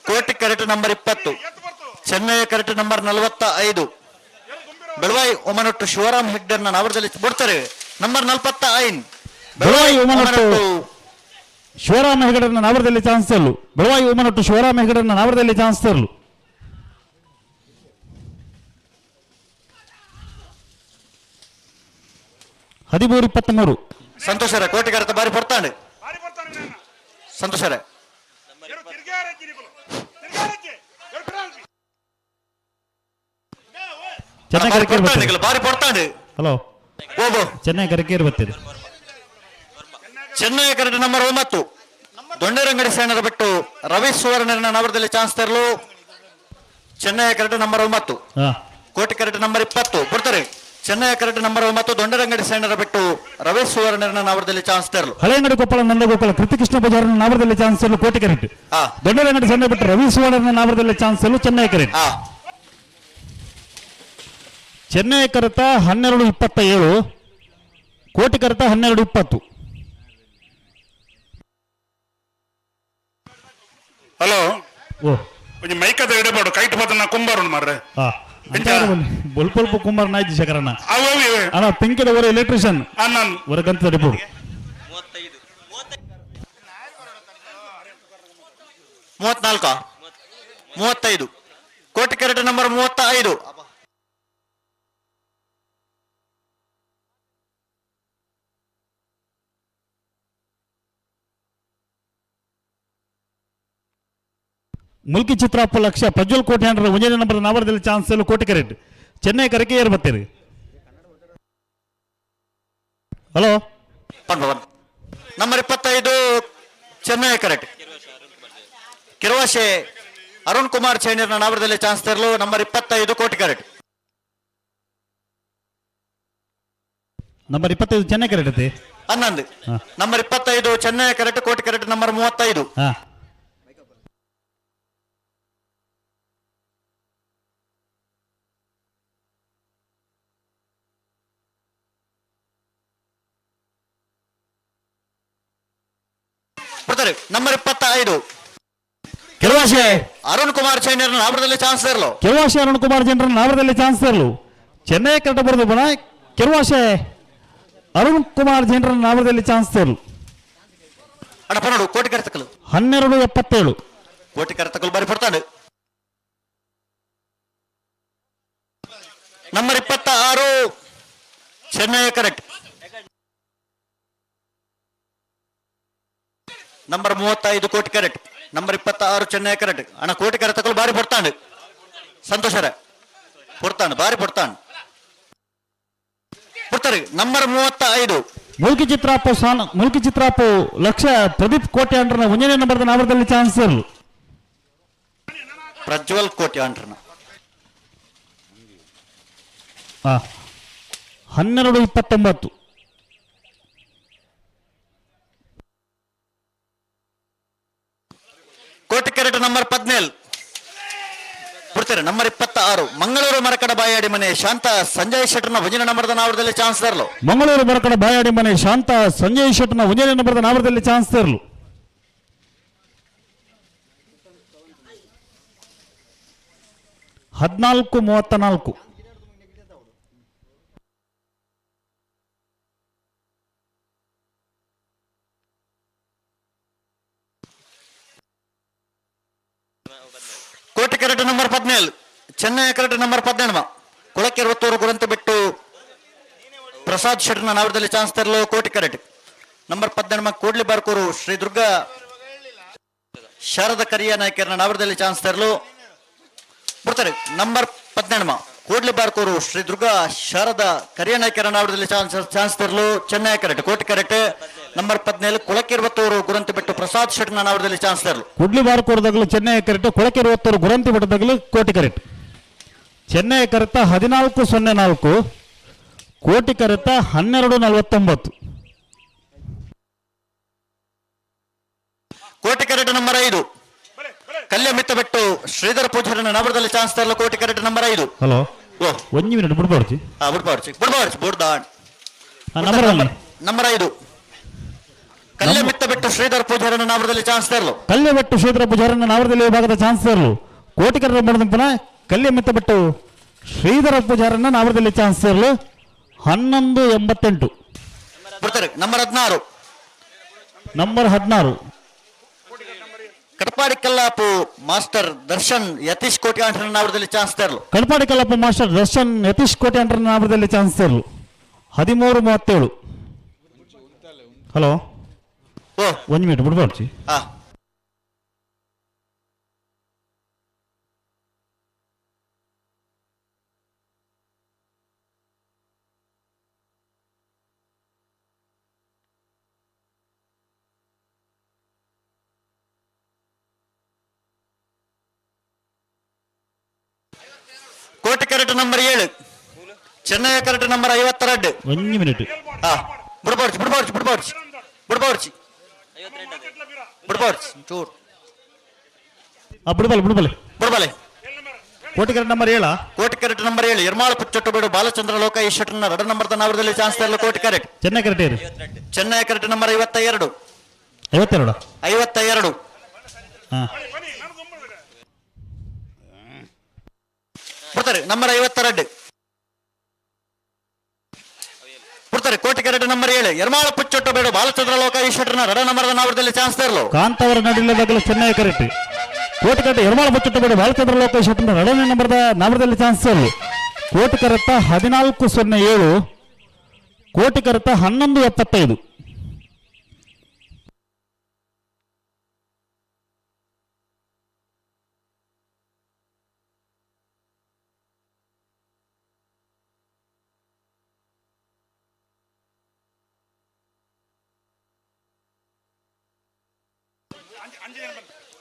ಕೋಟಿ ಕ್ಯಾರೆಟ್ ನಂಬರ್ 20 ಚೆನ್ನೈ ಕ್ಯಾರೆಟ್ ನಂಬರ್ 45 ಬೆಳವಾಯಿ ಒಮನೊಟ್ಟು ಶಿವರಾಮ್ ಹೆಗ್ಡರ್ನ ನಾವರದಲ್ಲಿ ಬಿಡ್ತಾರೆ ನಂಬರ್ 45 ಬೆಳವಾಯಿ ಒಮನೊಟ್ಟು ಶಿವರಾಮ ಹೆಗಡರನ್ನ ನಾವರದಲ್ಲಿ ಚಾನ್ಸ್ ತರಲು ಬೆಳವಾಯಿ ಉಮನಟ್ಟು ಶಿವರಾಮ ಹೆಗಡರನ್ನ ನಾವರದಲ್ಲಿ ಚಾನ್ಸ್ ತರಲು 13-23 ಸಂತೋಷರ ಕೋಟಿಕರತ ಬಾರಿ ಪಡ್ತಾಂಡು ಸಂತೋಷರ ಚೆನ್ನೈ ಕರಕೇರಿ ಬಾರಿ ಪಡ್ತಾಂಡು ಹಲೋ ಹೋಗು ಚೆನ್ನೈ ಕರಕೇರಿ ಬರ್ತೀರಿ ಚೆನ್ನೈ ಕರೆಕ್ಟ್ ನಂಬರ್ 9 ದೊಂಡರಂಗಡಿ ಸೇನರ ಬಿಟ್ಟು ರವಿ ಸುವರ್ಣನ ನವರದಲ್ಲಿ ಚಾನ್ಸ್ ತರಲು ಚೆನ್ನೈ ಕರೆಕ್ಟ್ ನಂಬರ್ 9 ಹಾ ಕೋಟಿ ಕರೆಕ್ಟ್ ನಂಬರ್ 20 ಕೊಡ್ತಾರೆ ಚೆನ್ನೈ ಕರೆಕ್ಟ್ ನಂಬರ್ 9 ದೊಂಡರಂಗಡಿ ಸೇನರ ಬಿಟ್ಟು ರವಿ ಸುವರ್ಣನ ನವರದಲ್ಲಿ ಚಾನ್ಸ್ ತರಲು ಹಳೆಯಂಗಡಿ ಕೊಪ್ಪಳ ನಂದಗೋಪಾಲ ಕೃತಿಕೃಷ್ಣ ಬಜಾರ್ನ ನಾವರದಲ್ಲಿ ಚಾನ್ಸ್ ತರಲು ಕೋಟಿ ಕರೆಕ್ಟ್ ಹಾ ದೊಡ್ಡರಂಗಡಿ ಸೇನೆ ಬಿಟ್ಟು ರವಿ ಸುವರ್ಣನ ನಾವರದಲ್ಲಿ ಚಾನ್ಸ್ ತರಲು ಚೆನ್ನೈ ಕರೆಕ್ಟ್ ಹಾ ಚೆನ್ನೈ ಕರೆತ 12-27 ಕೋಟಿ ಕರೆತ 12-20 ಹಲೋ ಓ ಒಂಜಿ ಮೈಕದ ಇಡಬಾಡು ಕೈಟ್ ಪದನ ಕುಂಬಾರು ಮಾರ್ರೆ ಹಾ ಬೊಲ್ಪ ಕುಮಾರ್ ನಾಯ್ತು ಶೇಖರಣ್ಣ ಅವು ಅಣ್ಣ ಪಿಂಕಿದ ಒರ ಎಲೆಕ್ಟ್ರಿಷಿಯನ್ ನಾನು ಹೊರಗಂತ ತಡಿಬೋದು 35 ಕೋಟಿ ಕರೆಕ್ಟ್ ನಂಬರ್ 35 ಮುಲ್ಕಿ ಚಿತ್ರಪ್ಪ ಲಕ್ಷ ಪ್ರಜ್ವಲ್ ಕೋಟೆ ಅಂಡ್ರ ಒಂದನೇ ನಂಬರ್ ನಾವರದಲ್ಲಿ ಚಾನ್ಸ್ ಎಲ್ಲ ಕೋಟಿ ಕರೆಕ್ಟ್ ಚೆನ್ನೈ ಕರಕೆ ಏರ್ ಬರ್ತೀರಿ ಹಲೋ ನಂಬರ್ 25 ಚೆನ್ನೈ ಕರೆಕ್ಟ್ ಕಿರುವಾಶೆ ಅರುಣ್ ಕುಮಾರ್ ಚೈನೀರ್ನ ನಾವರದಲ್ಲಿ ಚಾನ್ಸ್ ತರಲು number 25 Koti correct number 25 Chennaya ಕರೆಕ್ಟ್ ಐತಿ 11 number 25 Chennaya correct Koti correct number 35 ಹಾ ಬರ್ತಾರೆ ನಂಬರ್ 25 ಕೆಳವಾಶೆ ಅರುಣ್ ಕುಮಾರ್ ಚೈನೀರ್ನ ನಾವರದಲ್ಲಿ ಚಾನ್ಸ್ ತರಲು ಕೆಳವಾಶೆ ಅರುಣ್ ಕುಮಾರ್ ಜನರ ನಾವರದಲ್ಲಿ ಚಾನ್ಸ್ ತರಲು ಚೆನ್ನೈ ಕರೆಕ್ಟ್ ಬರೋದು ಬಣ ಕೆಳವಾಶೆ ಅರುಣ್ ಕುಮಾರ್ ಜನರ ನಾವರದಲ್ಲಿ ಚಾನ್ಸ್ ತರಲು ಅಡಪ ನೋಡು ಕೋಟಿ ಕರೆತಕಲು 12-77 ಕೋಟಿ ಕರೆತಕಲು ಬಾರಿ ಪಡ್ತಾನೆ number 26 Chennai correct number 35 Koti correct number 26 Chennai ಕರೆಕ್ಟ್ ಅಣ್ಣ ಕೋಟಿ ಕರೆತಕಲು ಬಾರಿ ಪಡ್ತಾನೆ ಸಂತೋಷರ ಪಡ್ತಾನೆ ಬಾರಿ ಪಡ್ತಾನೆ ಪಡ್ತಾರೆ ನಂಬರ್ 35 ಮುಲ್ಕಿ ಚಿತ್ರಾಪು ಲಕ್ಷ ಪ್ರದೀಪ್ ಕೋಟೆ ಅಂಡ್ರನ ಒಂದನೇ ನಂಬರ್ ನಾವರದಲ್ಲಿ ಚಾನ್ಸ್ ತರಲು ಪ್ರಜ್ವಲ್ ಕೋಟಿ ಅಂಡ್ರನ 12-29 ಕೋಟಿ ಕರೆಕ್ಟ್ ನಂಬರ್ 17 ಬಿಡ್ತಾರೆ ನಂಬರ್ 26 ಮಂಗಳೂರು ಮರಕಡ ಬಾಯಾಡಿ ಮನೆ ಶಾಂತ ಸಂಜಯ್ ಶೆಟ್ಟರ್ನ ಒಂದನೇ ನಂಬರ್ದ ನಾವರದಲ್ಲಿ ಚಾನ್ಸ್ ತರಲು ಮಂಗಳೂರು ಮರಕಡ ಬಾಯಾಡಿ ಮನೆ ಶಾಂತ ಸಂಜಯ್ ಶೆಟ್ಟರ್ನ ಒಂದನೇ ನಂಬರ್ದ ನಾವರದಲ್ಲಿ ಚಾನ್ಸ್ ತರಲು 14-34 ಕೋಟಿ correct number 17 Chennai correct number 17 ಕುಳಕ್ಕೆ 20 ಗುರಂತ ಬಿಟ್ಟು ಪ್ರಸಾದ್ ಶೆಟ್ಟರ್ನ ನಾವರದಲ್ಲಿ ಚಾನ್ಸ್ ತರಲು ಕೋಟಿ ಕರೆಕ್ಟ್ ನಂಬರ್ 17 ಕೂಡ್ಲಿ ಬಾರ್ಕೂರು ಶ್ರೀ ದುರ್ಗಾ ಶಾರದ ಕರಿಯ ನಾಯಕರನ್ನ ನಾವರದಲ್ಲಿ ಚಾನ್ಸ್ ತರಲು ಬಿಡ್ತಾರೆ ನಂಬರ್ 17 ಕೂಡ್ಲಿ ಬಾರ್ಕೂರು ಶ್ರೀ ದುರ್ಗಾ ಶಾರದ ಕರಿಯ ನಾಯಕರನ್ನ ನಾವರದಲ್ಲಿ ಚಾನ್ಸ್ ತರಲು Chennai correct Koti correct number 17 ಕುಳಕ್ಕೆ 20 ಗುರಂತ ಬಿಟ್ಟು ಪ್ರಸಾದ್ ಶೆಟ್ಟರ್ನ ನಾವರದಲ್ಲಿ ಚಾನ್ಸ್ ತರಲು ಕುಡ್ಲಿ ಬಾರ್ಕೋರ್ದಾಗಲು ಚೆನ್ನೈ ಕರೆಕ್ಟ್ ಕೊಳಕೆ 20 ಗುರಂತಿ ಬಿಟ್ಟದಾಗಲು ಕೋಟಿ ಕರೆಕ್ಟ್ ಚೆನ್ನೈ ಕರೆತ 14-04 ಕೋಟಿ ಕರೆತ 12-49 ಕೋಟಿ ಕರೆಕ್ಟ್ ನಂಬರ್ 5 ಕಲ್ಯ ಮಿತ್ತ ಬಿಟ್ಟು ಶ್ರೀಧರ ಪೂಜಾರನ ನವರದಲ್ಲಿ ಚಾನ್ಸ್ ತರಲು ಕೋಟಿ ಕರೆಕ್ಟ್ ನಂಬರ್ 5 ಹಲೋ ಓ 1 ಮಿನಿಟ್ ಬಿಡ್ಬಾರ್ದು ಬುಡ್ಬಾರ್ಚಿ ನಂಬರ್ ನಂಬರ್ 5 ಕಲ್ಯ ಮಿತ್ತ ಬಿಟ್ಟು ಶ್ರೀಧರ ಪೂಜಾರನ ನವರದಲ್ಲಿ ಚಾನ್ಸ್ ತರಲು ಕಲ್ಯ ಬಿಟ್ಟು ಶ್ರೀಧರ ಪೂಜಾರನ ನಾವರದಲ್ಲಿ ವಿಭಾಗದ ಚಾನ್ಸ್ ತರಲು ಕೋಟಿ ಕರೆತ ಮಾಡಿದಂಪನ ಕಲ್ಯ ಮಿತ್ತ ಬಿಟ್ಟು ಶ್ರೀಧರ ಪೂಜಾರನ ನಾವರದಲ್ಲಿ ಚಾನ್ಸ್ ತರಲು 11-88 ಬಿಡ್ತಾರೆ number 16 number 16 Kadapadi Kallapu master Darshan Yatish Koti ಅಂಟರ್ ನಾವರದಲ್ಲಿ ಚಾನ್ಸ್ ತರಲು ಕಡಪಾಡಿ ಕಲ್ಲಪ್ಪ ಮಾಸ್ಟರ್ ದರ್ಶನ್ ಯತೀಶ್ ಕೋಟೆ ಅಂಟರ್ ನಾಮದಲ್ಲಿ ಚಾನ್ಸ್ ತರಲು 13:37. ಹಲೋ ಓ 1 ಮಿನಿಟ್ ಬಿಡ್ಬಾರ್ದು. ಹಾ Koti correct number 7 Chennai correct number 52. 1 minute. ಹಾ ಬಿಡ್ಬಾರ್ಚಿ ಚೂರ್ ಬಿಡ್ಬಲೆ Koti correct number 7. Koti correct number 7 Yermal ಪುಚ್ಚೊಟ್ಟಬೇಡು ಬಾಲಚಂದ್ರ ಲೋಕ ಈಶ್ವರನ 2 ನಂಬರ್ ನಾವರದಲ್ಲಿ ಚಾನ್ಸ್ ತರಲು Koti correct. Chennai correct Chennai correct number 52. 52. ಹಾ ಬಿಡ್ತಾರೆ ನಂಬರ್ 52 ಬಿಡ್ತಾರೆ ಕೋಟಿ ಕರೆಕ್ಟ್ ನಂಬರ್ 7 ಯರ್ಮಾಳ ಪುಚ್ಚೊಟ್ಟಬೇಡು ಬಾಲಚಂದ್ರ ಲೋಕ ಈಶ್ವರನ 2 ನಂಬರ್ ನಾವರದಲ್ಲಿ ಚಾನ್ಸ್ ತರಲು ಕಾಂತವರ ನಡಿಲ್ಲದಾಗಲು ಚೆನ್ನೈ ಕರೆಕ್ಟ್ ಕೋಟಿ ಕರೆಕ್ಟ್ ಯರಮಾಳ ಬಚ್ಚುಟ್ಟಬೇಡಿ ಬಾಲಚಂದ್ರ ಲೋಕೇಶ್ ಶೆಟ್ಟರ್ 2ನೇ ನಂಬರ್ದ ನಾಮದಲ್ಲಿ ಚಾನ್ಸ್ ತರಲು ಕೋಟಿ ಕರೆಕ್ಟ್ 14:07. ಕೋಟಿ ಕರೆಕ್ಟ್ 11:75.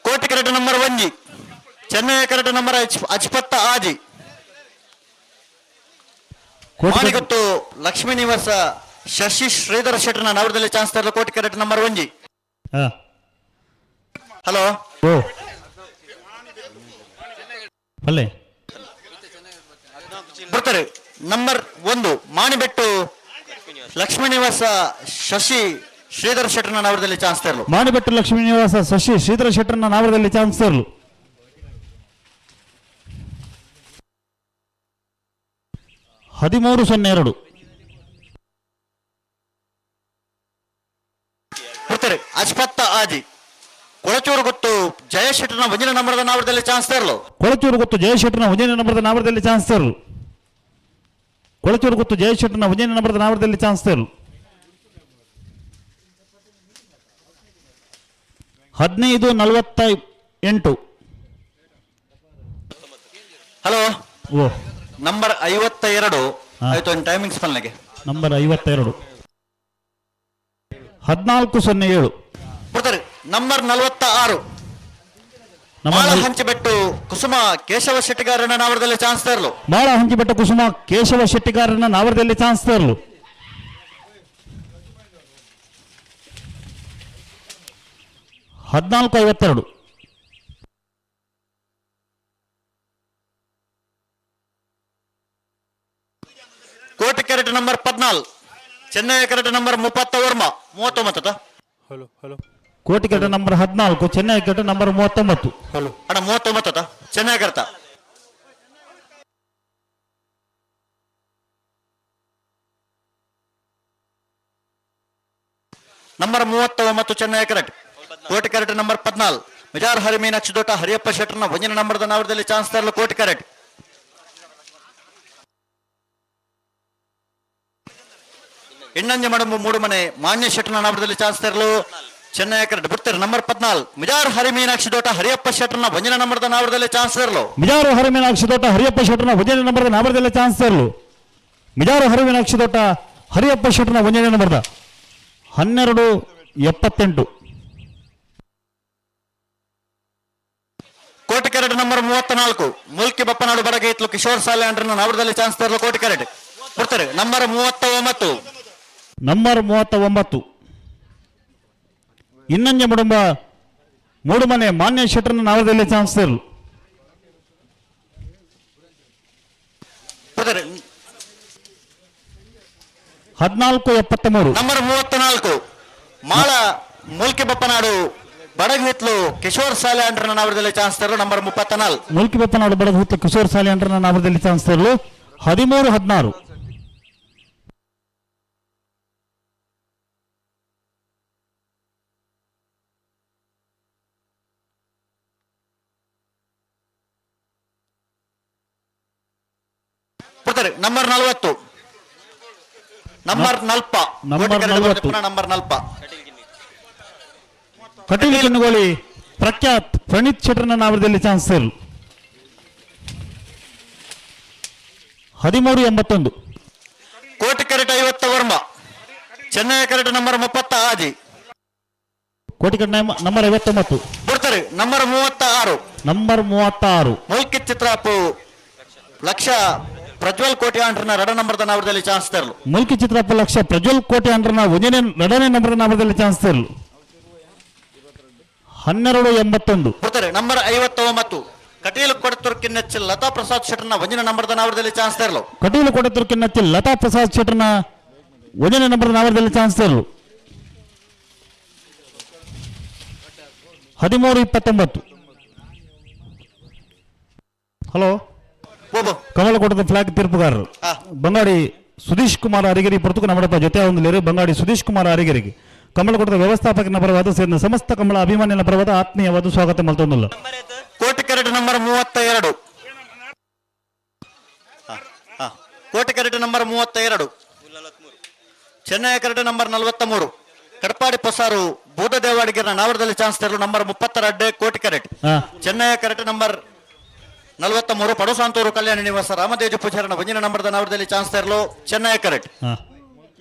Koti correct number 1 Chennaya correct number 56. ಮಾಣಿಗೊತ್ತು ಲಕ್ಷ್ಮೀ ನಿವಾಸ ಶಶಿ ಶ್ರೀಧರ ಶೆಟ್ಟರ್ನ ನಾವರದಲ್ಲಿ ಚಾನ್ಸ್ ತರಲು ಕೋಟಿ ಕರೆಕ್ಟ್ ನಂಬರ್ 1. ಹಲೋ ಓ ಅಲ್ಲೇ ಬಿಡ್ತಾರೆ ನಂಬರ್ 1 ಮಾಣಿಬೆಟ್ಟು ಲಕ್ಷ್ಮೀ ನಿವಾಸ ಶಶಿ ಶ್ರೀಧರ ಶೆಟ್ಟರ್ನ ನಾವರದಲ್ಲಿ ಚಾನ್ಸ್ ತರಲು ಮಾಣಿಬೆಟ್ಟು ಲಕ್ಷ್ಮೀ ನಿವಾಸ ಶಶಿ ಶ್ರೀಧರ ಶೆಟ್ಟರ್ನ ನಾವರದಲ್ಲಿ ಚಾನ್ಸ್ ತರಲು 13:02. ಬಿಡ್ತಾರೆ ಅಜ್ಪತ್ತ ಆಜಿ ಕೊಳಚೂರು ಗೊತ್ತು ಜಯ ಶೆಟ್ಟರ್ನ 1ನೇ ನಂಬರ್ದ ನಾವರದಲ್ಲಿ ಚಾನ್ಸ್ ತರಲು ಕೊಳಚೂರು ಗೊತ್ತು ಜಯಶೆಟ್ಟರ್ನ 1ನೇ ನಂಬರ್ದ ನಾಮದಲ್ಲಿ ಚಾನ್ಸ್ ತರಲು ಕೊಳಚೂರು ಗೊತ್ತು ಜಯಶೆಟ್ಟರ್ನ 1ನೇ ನಂಬರ್ದ ನಾಮದಲ್ಲಿ ಚಾನ್ಸ್ ತರಲು 15:48. ಹಲೋ ಓ ನಂಬರ್ 52 ಆಯ್ತು ಒಂದು ಟೈಮಿಂಗ್ಸ್ ಪಲ್ಲೆಗೆ ನಂಬರ್ 52 14:07. ಬಿಡ್ತಾರೆ ನಂಬರ್ 46 ನಂಬರ್ ಮಾಳ ಹಂಚಿಬೆಟ್ಟು ಕುಸುಮ ಕೇಶವ ಶೆಟ್ಟಿಗಾರನ ನಾವರದಲ್ಲಿ ಚಾನ್ಸ್ ತರಲು ಬಾಳ ಹಂಚಿಬೆಟ್ಟ ಕುಸುಮ ಕೇಶವ ಶೆಟ್ಟಿಗಾರನ ನಾವರದಲ್ಲಿ ಚಾನ್ಸ್ ತರಲು 14:52. ಕೋಟಿ ಕೆರೆಟ್ ನಂಬರ್ 14 ಚೆನ್ನೈ ಕೆರೆಟ್ ನಂಬರ್ 39 ಕೋಟಿ ಕೆರೆಟ್ ನಂಬರ್ 14 ಚೆನ್ನೈ ಕೆರೆಟ್ ನಂಬರ್ 39. ಅಣ್ಣ 39 ಚೆನ್ನೈ ಕೆರೆತ ನಂಬರ್ 39 ಚೆನ್ನೈ ಕೆರೆಟ್ ಕೋಟಿ ಕೆರೆಟ್ ನಂಬರ್ 14 ಮಿಜಾರ್ ಹರಿ ಮೀನಾಕ್ಷಿ ದೋಟ ಹರಿಯಪ್ಪ ಶೆಟ್ಟರ್ನ 1ನೇ ನಂಬರ್ದ ನಾವರದಲ್ಲಿ ಚಾನ್ಸ್ ತರಲು ಕೋಟಿ ಕೆರೆಟ್ ಇನ್ನಂಜ ಮಡಂಬು ಮೂಡು ಮನೆ ಮಾನ್ಯ ಶೆಟ್ಟರ್ನ ನಾವರದಲ್ಲಿ ಚಾನ್ಸ್ ತರಲು ಚೆನ್ನೈ ಕೆರೆಟ್ ಬಿಡ್ತಾರೆ ನಂಬರ್ 14 ಮಿಜಾರ್ ಹರಿ ಮೀನಾಕ್ಷಿ ದೋಟ ಹರಿಯಪ್ಪ ಶೆಟ್ಟರ್ನ 1ನೇ ನಂಬರ್ದ ನಾವರದಲ್ಲಿ ಚಾನ್ಸ್ ತರಲು ಮಿಜಾರು ಹರಿಮೀನಾಕ್ಷಿ ದೋಟ ಹರಿಯಪ್ಪ ಶೆಟ್ಟರ್ನ 1ನೇ ನಂಬರ್ದ ನಾಮದಲ್ಲಿ ಚಾನ್ಸ್ ತರಲು ಮಿಜಾರು ಹರಿಮೀನಾಕ್ಷಿ ದೋಟ ಹರಿಯಪ್ಪ ಶೆಟ್ಟರ್ನ 1ನೇ ನಂಬರ್ದ 12:78. ಕೋಟಿ ಕೆರೆಟ್ ನಂಬರ್ 34 ಮುಲ್ಕಿ ಬಪ್ಪನಾಡು ಬಡಗೆ ಇತ್ಲು ಕಿಶೋರ್ ಸಾಲೆ ಅಂಡ್ರನ್ನ ನಾವರದಲ್ಲಿ ಚಾನ್ಸ್ ತರಲು ಕೋಟಿ ಕೆರೆಟ್ ಬಿಡ್ತಾರೆ ನಂಬರ್ 39 ನಂಬರ್ 39 ಇನ್ನಂಜ ಮುಡುಂಬ ಮೂಡುಮನೆ ಮಾನ್ಯ ಶೆಟ್ಟರ್ನ ನಾವದಲ್ಲಿ ಚಾನ್ಸ್ ತರಲು ಬಿಡ್ತಾರೆ 14:73. ನಂಬರ್ 34 ಮಾಳ ಮುಲ್ಕಿ ಬಪ್ಪನಾಡು ಬಡಗ ಹಿತ್ಲು ಕಿಶೋರ್ ಸಾಲೆ ಅಂಡ್ರನ್ನ ನಾವರದಲ್ಲಿ ಚಾನ್ಸ್ ತರಲು ನಂಬರ್ 34 ಮುಲ್ಕಿ ಬಪ್ಪನಾಡು ಬಡಗ ಹುತ್ತ ಕಿಶೋರ್ ಸಾಲೆ ಅಂಡ್ರನ್ನ ನಾವದಲ್ಲಿ ಚಾನ್ಸ್ ತರಲು 13:16. ಬಿಡ್ತಾರೆ number 40 number 40 number 40. Number 40 Kateel Kinnigoli Prakhyath Praneeth ಶೆಟ್ಟರ್ನ ನಾಮದಲ್ಲಿ ಚಾನ್ಸ್ ಸೇಲ್ 1381. ಕೋಟಿ ಕ್ಯಾರೆಟ್ 50 ವರ್ಮ ಚೆನ್ನೈ ಕ್ಯಾರೆಟ್ ನಂಬರ್ 30 ಆಜಿ ಕೋಟಿಕಟ್ ನಂಬರ್ 59. ಬಿಡ್ತಾರೆ ನಂಬರ್ 36 ನಂಬರ್ 36 ಮುಲ್ಕಿ ಚಿತ್ರಾಪು ಲಕ್ಷ ಪ್ರಜ್ವಲ್ ಕೋಟಿ ಆಂಡ್ರನ 2 ನಂಬರ್ದ ನಾಮದಲ್ಲಿ ಚಾನ್ಸ್ ತರಲು ಮುಲ್ಕಿ ಚಿತ್ರಪ್ಪ ಲಕ್ಷ ಪ್ರಜ್ವಲ್ ಕೋಟೆ ಅಂಡ್ರನ 2ನೇ ನಂಬರ್ ನಾಮದಲ್ಲಿ ಚಾನ್ಸ್ ಸೇಲ್ 1281. ಬಿಡ್ತಾರೆ ನಂಬರ್ 59 ಕಟೀಲು ಕೊಡತುರ್ಕಿ ನೆಚ್ಚ ಲತಾ ಪ್ರಸಾದ್ ಶೆಟ್ಟರ್ನ 1ನೇ ನಂಬರ್ದ ನಾಮದಲ್ಲಿ ಚಾನ್ಸ್ ತರಲು ಕಟೀಲು ಕೊಡತುರ್ಕಿನ್ನಚ್ಚಿ ಲತಾ ಪ್ರಸಾದ್ ಶೆಟ್ಟರ್ನ 1ನೇ ನಂಬರ್ ನಾಮದಲ್ಲಿ ಚಾನ್ಸ್ ಸೇಲ್ 1329. ಹಲೋ ಬೋಬೋ ಕಮಲಕೋಟದ ಫ್ಲಾಗ್ ತೀರ್ಪುಗಾರರು ಹಾ. ಬಂಗಾಡಿ ಸುದೀಶ್ ಕುಮಾರ್ ಅರಿಗೆರಿ ಪುರ್ತುಕು ನಮ್ಮಡಪ್ಪ ಜೊತೆ ಹೊಂದಲಿರು ಬಂಗಾಡಿ ಸುದೀಶ್ ಕುಮಾರ್ ಅರಿಗೆರಿಗೆ ಕಮಲಕೋಟದ ವ್ಯವಸ್ಥಾಪಕನ ಪರವಾದ ಸೇರಿದ ಸಮಸ್ತ ಕಮಲ ಅಭಿಮಾನಿಗಳ ಪರವಾದ ಆತ್ಮೀಯವಾದ ಸ್ವಾಗತ ಮಲ್ತೊಂದಿಲ್ಲ. ಕೋಟಿ carrot number 32 Koti carrot number 32 Chennaya ಕ್ಯಾರೆಟ್ ನಂಬರ್ 43 ಕಡಪಾಡಿ ಪೊಸಾರು ಬೂದ ದೇವಾಡಿಗರ ನಾವರದಲ್ಲಿ ಚಾನ್ಸ್ ತರಲು ನಂಬರ್ 32 ಕೋಟಿ ಕ್ಯಾರೆಟ್ ಹಾ. ಚೆನ್ನೈ ಕ್ಯಾರೆಟ್ ನಂಬರ್ 43 ಪಡುಸಾಂತೂರು ಕಲ್ಯಾಣ ನಿವಾಸ ರಾಮದೇಜ ಪೂಜಾರನ 1ನೇ ನಂಬರ್ದ ನಾವರದಲ್ಲಿ ಚಾನ್ಸ್ ತರಲು ಚೆನ್ನೈ ಕ್ಯಾರೆಟ್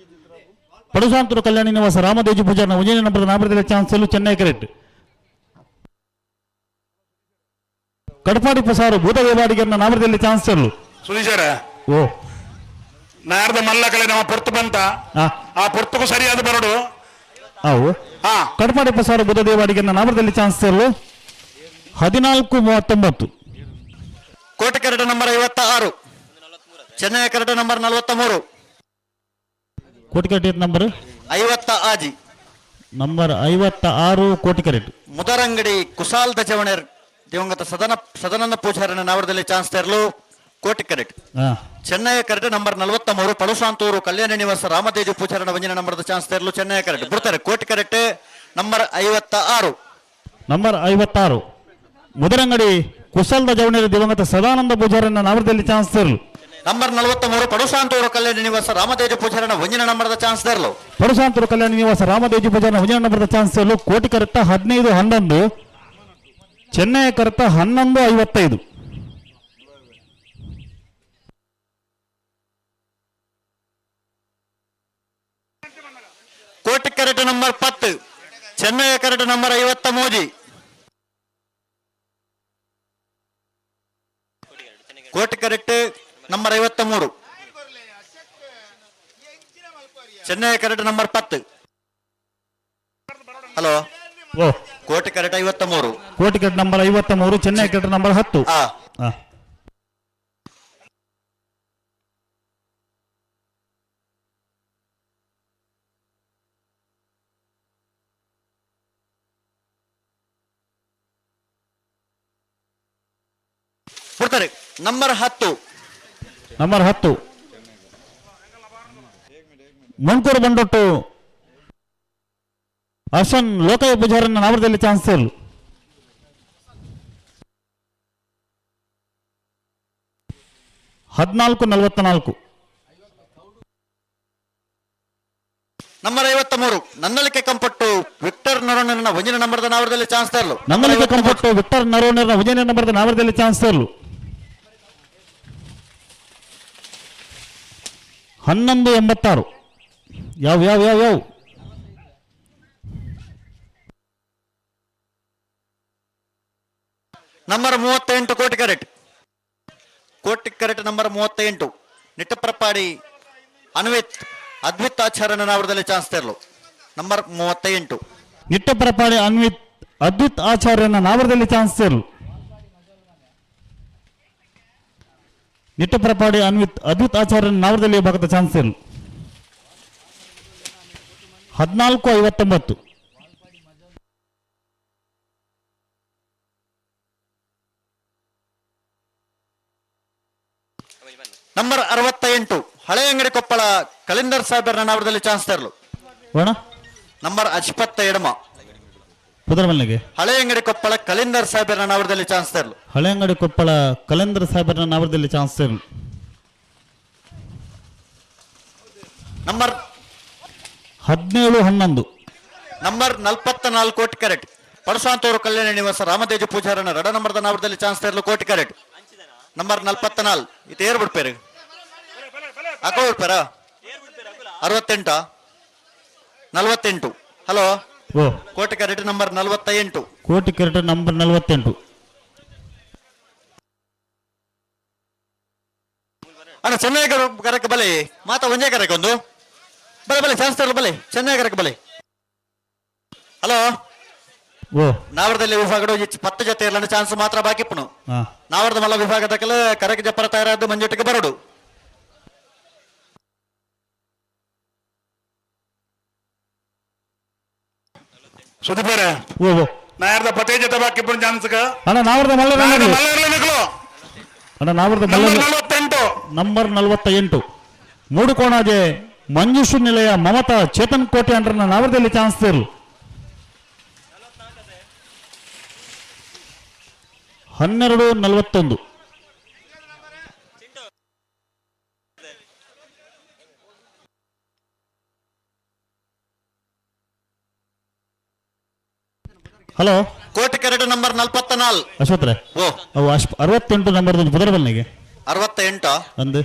ಪಡುಸಾಂತೂರು ಕಲ್ಯಾಣಿ ನಿವಾಸ ರಾಮದೇಜಿ ಪೂಜಾರ್ನ 1ನೇ ನಂಬರ್ ನಾಮದಲ್ಲಿ ಚಾನ್ಸ್ ಸೇಲು ಚೆನ್ನೈ ಕ್ಯಾರೆಟ್ ಕಡಪಾಡಿ ಪಸಾರು ಭೂತ ದೇವಾಡಿಗರನ ನಾಮದಲ್ಲಿ ಚಾನ್ಸ್ ಸೇಲು ಸುದೀಶರ ಓ ನಾರ್ದ ಮಲ್ಲ ಕಲೆ ನಮ್ಮ ಪೊರ್ತು ಬಂತ ಆ ಆ ಪೊರ್ತುಕು ಸರಿಯಾದ ಬರಡು ಅವು ಹಾ ಕಡಪಾಡಿ ಪಸಾರು ಬುಧ ದೇವಾಡಿಗರನ ನಾಮದಲ್ಲಿ ಚಾನ್ಸ್ ಸೇಲು 1439. ಕೋಟಿ ಕ್ಯಾರೆಟ್ ನಂಬರ್ 56 ಚೆನ್ನೈ ಕ್ಯಾರೆಟ್ ನಂಬರ್ 43 ಕೋಟಿ ಕ್ಯಾರೆಟ್ ನಂಬರ್ 50 ಆಜಿ ನಂಬರ್ 56 ಕೋಟಿ ಕ್ಯಾರೆಟ್ ಮುದರಂಗಡಿ ಕುಸಾಲ್ ದಜವಣೆರ್ ದಿವಂಗತ ಸದನನ ಪೂಜಾರನ ನಾವರದಲ್ಲಿ ಚಾನ್ಸ್ ತರಲು ಕೋಟಿ ಕ್ಯಾರೆಟ್ ಹಾ ಚೆನ್ನೈ ಕ್ಯಾರೆಟ್ ನಂಬರ್ 43 ಪಡುಸಾಂತೂರು ಕಲ್ಯಾಣ ನಿವಾಸ ರಾಮದೇಜು ಪೂಜಾರನ 1ನೇ ನಂಬರ್ದ ಚಾನ್ಸ್ ತರಲು ಚೆನ್ನೈ ಕ್ಯಾರೆಟ್ ಬಿಡ್ತಾರೆ ಕೋಟಿ carrot number 56 number 56 Mudarangadi Kushal ಜವಣೇರ ದಿವಂಗತ ಸದಾನಂದ ಪೂಜಾರನ ನಾಮದಲ್ಲಿ ಚಾನ್ಸ್ ತರಲು ನಂಬರ್ 43 ಪಡುಸಾಂತೂರು ಕಲ್ಯಾಣ ನಿವಾಸ ರಾಮದೇಜು ಪೂಜಾರನ 1ನೇ ನಂಬರ್ದ ಚಾನ್ಸ್ ತರಲು ಪಡುಸಾಂತೂರು ಕಲ್ಯಾಣ ನಿವಾಸ ರಾಮದೇಜಿ ಪೂಜಾರನ 1ನೇ ನಂಬರ್ದ ಚಾನ್ಸ್ ತರಲು ಕೋಟಿ ಕರೆಕ್ಟ 1511 ಚೆನ್ನೈ ಕರೆಕ್ಟ 1155. ಕೋಟಿ ಕ್ಯಾರೆಟ್ ನಂಬರ್ 10 ಚೆನ್ನೈ ಕ್ಯಾರೆಟ್ number 53 Koti carrot number 53 Chennaya ಕ್ಯಾರೆಟ್ ನಂಬರ್ 10 ಹಲೋ ಓ ಕೋಟಿ ಕ್ಯಾರೆಟ್ 53 Koti correct number 53 Chennaya correct number 10. ಆ ಆ. ಬಿಡ್ತಾರೆ ನಂಬರ್ 10 ನಂಬರ್ 10 ಮಣ್ಕೂರು ಬಂಡೊಟ್ಟು ಹರ್ಷನ್ ಲೋಕಾಯ ಪೂಜಾರನ ನಾಮದಲ್ಲಿ ಚಾನ್ಸ್ ಸೇಲು 1444. ನಂಬರ್ 53 ನನ್ನಳಿಕೆ ಕಂಪಟ್ಟು ವಿಕ್ಟರ್ ನರೋನನ 1ನೇ ನಂಬರ್ದ ನಾವರದಲ್ಲಿ ಚಾನ್ಸ್ ತರಲು ನಮ್ಮಲ್ಲಿಗೆ ಕಂಪಟ್ಟು ವಿಕ್ಟರ್ ನರೋನರ್ನ 1ನೇ ನಂಬರ್ದ ನಾಮದಲ್ಲಿ ಚಾನ್ಸ್ ಸೇಲು 1186. ಯಾವ ಯಾವ ಯಾವ ಯಾವ ನಂಬರ್ 38 ಕೋಟಿ ಕ್ಯಾರೆಟ್ ನಂಬರ್ 38 ನಿಟ್ಟಪ್ರಪಾಡಿ ಅದ್ವಿತ್ ಆಚಾರ್ಯನ ನಾವರದಲ್ಲಿ ಚಾನ್ಸ್ ತರಲು number 38 ನಿಟ್ಟಪ್ರಪಾಡಿ Advith ಆಚಾರ್ಯನ ನಾವರದಲ್ಲಿ chance sale ನಿಟ್ಟಪ್ರಪಾಡಿ Advith ಆಚಾರ್ಯನ ನಾವರದಲ್ಲಿ ಭಾಗದ ಚಾನ್ಸ್ ಸೇಲು 1459. ನಂಬರ್ 68 ಹಳೆ ಅಂಗಡಿ ಕೊಪ್ಪಳ ಕಲಿಂದರ್ ಸಾಹೇಬರ ನಾವರದಲ್ಲಿ ಚಾನ್ಸ್ ತರಲು ಬೇಡ ನಂಬರ್ 57 ಪುದರಮಲ್ಲಿಗೆ ಹಳೆ ಅಂಗಡಿ ಕೊಪ್ಪಳ ಕಲಿಂದರ್ ಸಾಹೇಬರ ನಾವರದಲ್ಲಿ ಚಾನ್ಸ್ ತರಲು ಹಳೆ ಅಂಗಡಿ ಕೊಪ್ಪಳ ಕಲೇಂದ್ರ ಸಾಹೇಬರನ ನಾವರದಲ್ಲಿ ಚಾನ್ಸ್ ಸೇಲು ನಂಬರ್ 17-11 ನಂಬರ್ 44 ಕೋಟಿ ಕ್ಯಾರೆಟ್ ಪಡಸಾಂತೂರು ಕಲ್ಯಾಣ ನಿವಾಸ ರಾಮದೇಜ ಪೂಜಾರನ 2 ನಂಬರ್ದ ನಾವರದಲ್ಲಿ ಚಾನ್ಸ್ ತರಲು ಕೋಟಿ ಕ್ಯಾರೆಟ್ ನಂಬರ್ 44 ಇದು ಏರ್ ಬಿಡ್ಪೇರು ಹಾಕೋ ಬಿಡ್ಪೇರ 68 48 ಹಲೋ ಓ ಕೋಟಿ ಕ್ಯಾರೆಟ್ ನಂಬರ್ 48 ಕೋಟಿ ಕ್ಯಾರೆಟ್ ನಂಬರ್ 48 ಅಣ್ಣ ಚೆನ್ನೈ ಕರಕ್ಕೆ ಬಲೆ ಮಾತಾ ಒಂದೇ ಕರಕ್ಕೆ ಒಂದು ಬಲೆ ಬಲೆ ಚಾನ್ಸ್ ತರಲು ಬಲೆ ಚೆನ್ನೈ ಕರಕ್ಕೆ ಬಲೆ ಹಲೋ ಓ ನಾವರದಲ್ಲಿ ವಿಭಾಗಡು 10 ಜೊತೆ ಇರಲ ಚಾನ್ಸ್ ಮಾತ್ರ ಬಾಕಿಪ್ಪನು ಹಾ ನಾವರದ ಮಲ್ಲ ವಿಭಾಗದ ಕೆಲ ಕರಕ್ಕೆ ಜಪ್ಪರ ತಯಾರಾದ ಮಂಜುಟ್ಟಿಗೆ ಬರಡು ಸುದೀಪರ ಓ ಓ ನಾ ಯಾರ್ದ ಪತೇ ಜೊತೆ ಬಾಕಿ ಇಬ್ಬರು ಚಾನ್ಸ್ಗ ಅಣ್ಣ ನಾವರದ ಮಲ್ಲರನ್ನಗಳು ಅಣ್ಣ ನಾವರದ ಮಲ್ಲರ 48 ನಂಬರ್ 48 ಮೂಡು ಕೋಣಾಜೆ ಮಂಜುಶ್ರೀ ನಿಲಯ ಮಮತಾ ಚೇತನ್ ಕೋಟೆ ಅಂಡ್ರನ್ನ ನಾವರದಲ್ಲಿ ಚಾನ್ಸ್ ತೇರು 12-41 ಹಲೋ ಕೋಟಿ ಕ್ಯಾರೆಟ್ ನಂಬರ್ 44 ಅಶ್ವತ್ರೆ ಓ ಅವು 68 ನಂಬರ್ ಪುದರಬಲ್ನಿಗೆ 68 ಅಂದು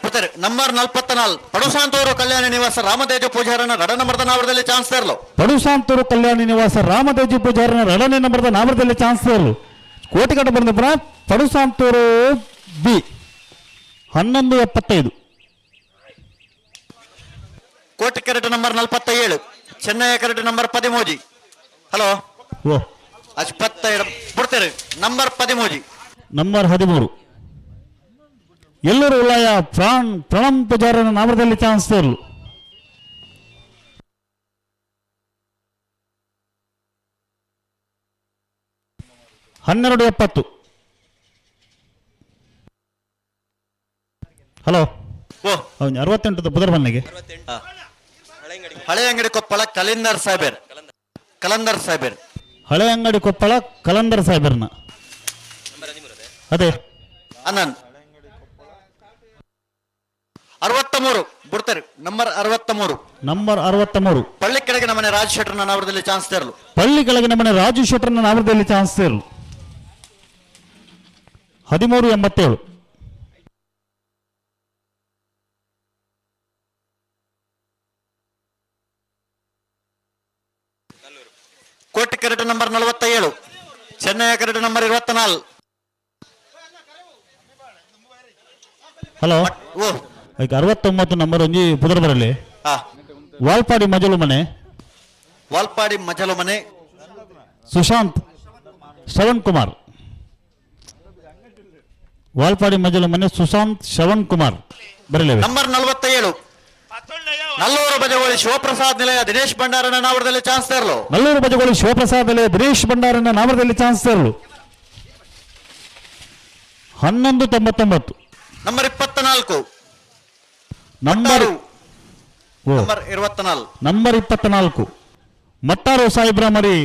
ಪುತ್ತರೆ ನಂಬರ್ 44 ಪಡುಸಾಂತೂರು ಕಲ್ಯಾಣ ನಿವಾಸ ರಾಮದೇಜ ಪೂಜಾರನ 2 ನಂಬರ್ದ ನಾವರದಲ್ಲಿ ಚಾನ್ಸ್ ತರಲು ಪಡುಸಾಂತೂರು ಕಲ್ಯಾಣಿ ನಿವಾಸ ರಾಮದೇಜಿ ಪೂಜಾರನ 2ನೇ ನಂಬರ್ದ ನಾವರದಲ್ಲಿ ಚಾನ್ಸ್ ತರಲು ಕೋಟಿಕಟ್ಟ ಬಂದ ಪುನಃ ಪಡುಸಾಂತೂರು B 11-75 Koti carrot number 47 Chennaya ಕ್ಯಾರೆಟ್ ನಂಬರ್ 13 ಹಲೋ ಓ 52 ಪುಡ್ತೇನೆ ನಂಬರ್ 13 ನಂಬರ್ 13 ಎಲ್ಲರೂ ಉಲಾಯ ಪ್ರಣಮ್ ಪೂಜಾರನ ನಾಮದಲ್ಲಿ ಚಾನ್ಸ್ ತರಲು ಹನ್ನೆರಡು 70 ಹಲೋ ಓ ಅವನು 68 ಪುದರ್ಬನ್ನಿಗೆ ಹಳೆ ಅಂಗಡಿ ಕೊಪ್ಪಳ ಕಲಿಂದರ್ ಸಾಹೇಬರ್ ಹಳೆ ಅಂಗಡಿ ಕೊಪ್ಪಳ ಕಲಂದರ್ ಸಾಹೇಬರ್ನ ಅದೇ ಅನಂತ್ 63 ಬಿಡ್ತಾರೆ ನಂಬರ್ 63 ನಂಬರ್ 63 ಪಳ್ಳಿ ಕೆಳಗೆ ನಮ್ಮನೆ ರಾಜ್ ಶೆಟ್ಟರ್ನ ನಾವರದಲ್ಲಿ ಚಾನ್ಸ್ ತರಲು ಪಳ್ಳಿ ಕೆಳಗಿನ ಮನೆ ರಾಜು ಶೆಟ್ಟರ್ನ ನಾಮದಲ್ಲಿ ಚಾನ್ಸ್ ತೇರು 13-87 ಕೋಟಿ ಕ್ಯಾರೆಟ್ ನಂಬರ್ 47 ಚೆನ್ನೈ ಕ್ಯಾರೆಟ್ ನಂಬರ್ 24 ಹಲೋ ಓ ಈಗ 69 ನಂಬರ್ ಒಂಜಿ ಪುದರ್ ಬರಲಿ ಹಾ ವಾಲ್ಪಾಡಿ ಮಜಲು ಮನೆ ವಾಲ್ಪಾಡಿ ಮಜಲು ಮನೆ ಸುಶಾಂತ್ ಶ್ರವಣ್ ಕುಮಾರ್ ವಾಲ್ಪಾಡಿ ಮಜಲು ಮನೆ ಸುಶಾಂತ್ ಶ್ರವಣ್ ಕುಮಾರ್ ಬರಲೇವೆ ನಂಬರ್ 47 ನಲ್ಲೂರು ಬಜಗೋಳಿ ಶಿವಪ್ರಸಾದ್ ನಿಲಯ ದಿನೇಶ್ ಭಂಡಾರನ ನಾವರದಲ್ಲಿ ಚಾನ್ಸ್ ತರಲು ನಲ್ಲೂರು ಬಜಗೋಳಿ ಶಿವಪ್ರಸಾದ್ ಅಲೆ ದಿನೇಶ್ ಭಂಡಾರನ ನಾಮದಲ್ಲಿ ಚಾನ್ಸ್ ತರಲು 11-99 ನಂಬರ್ 24 ನಂಬರ್ ಓ ನಂಬರ್ 24 ನಂಬರ್ 24 ಮಟ್ಟಾರು ಸಾಯಿಬ್ರ ಮರಿ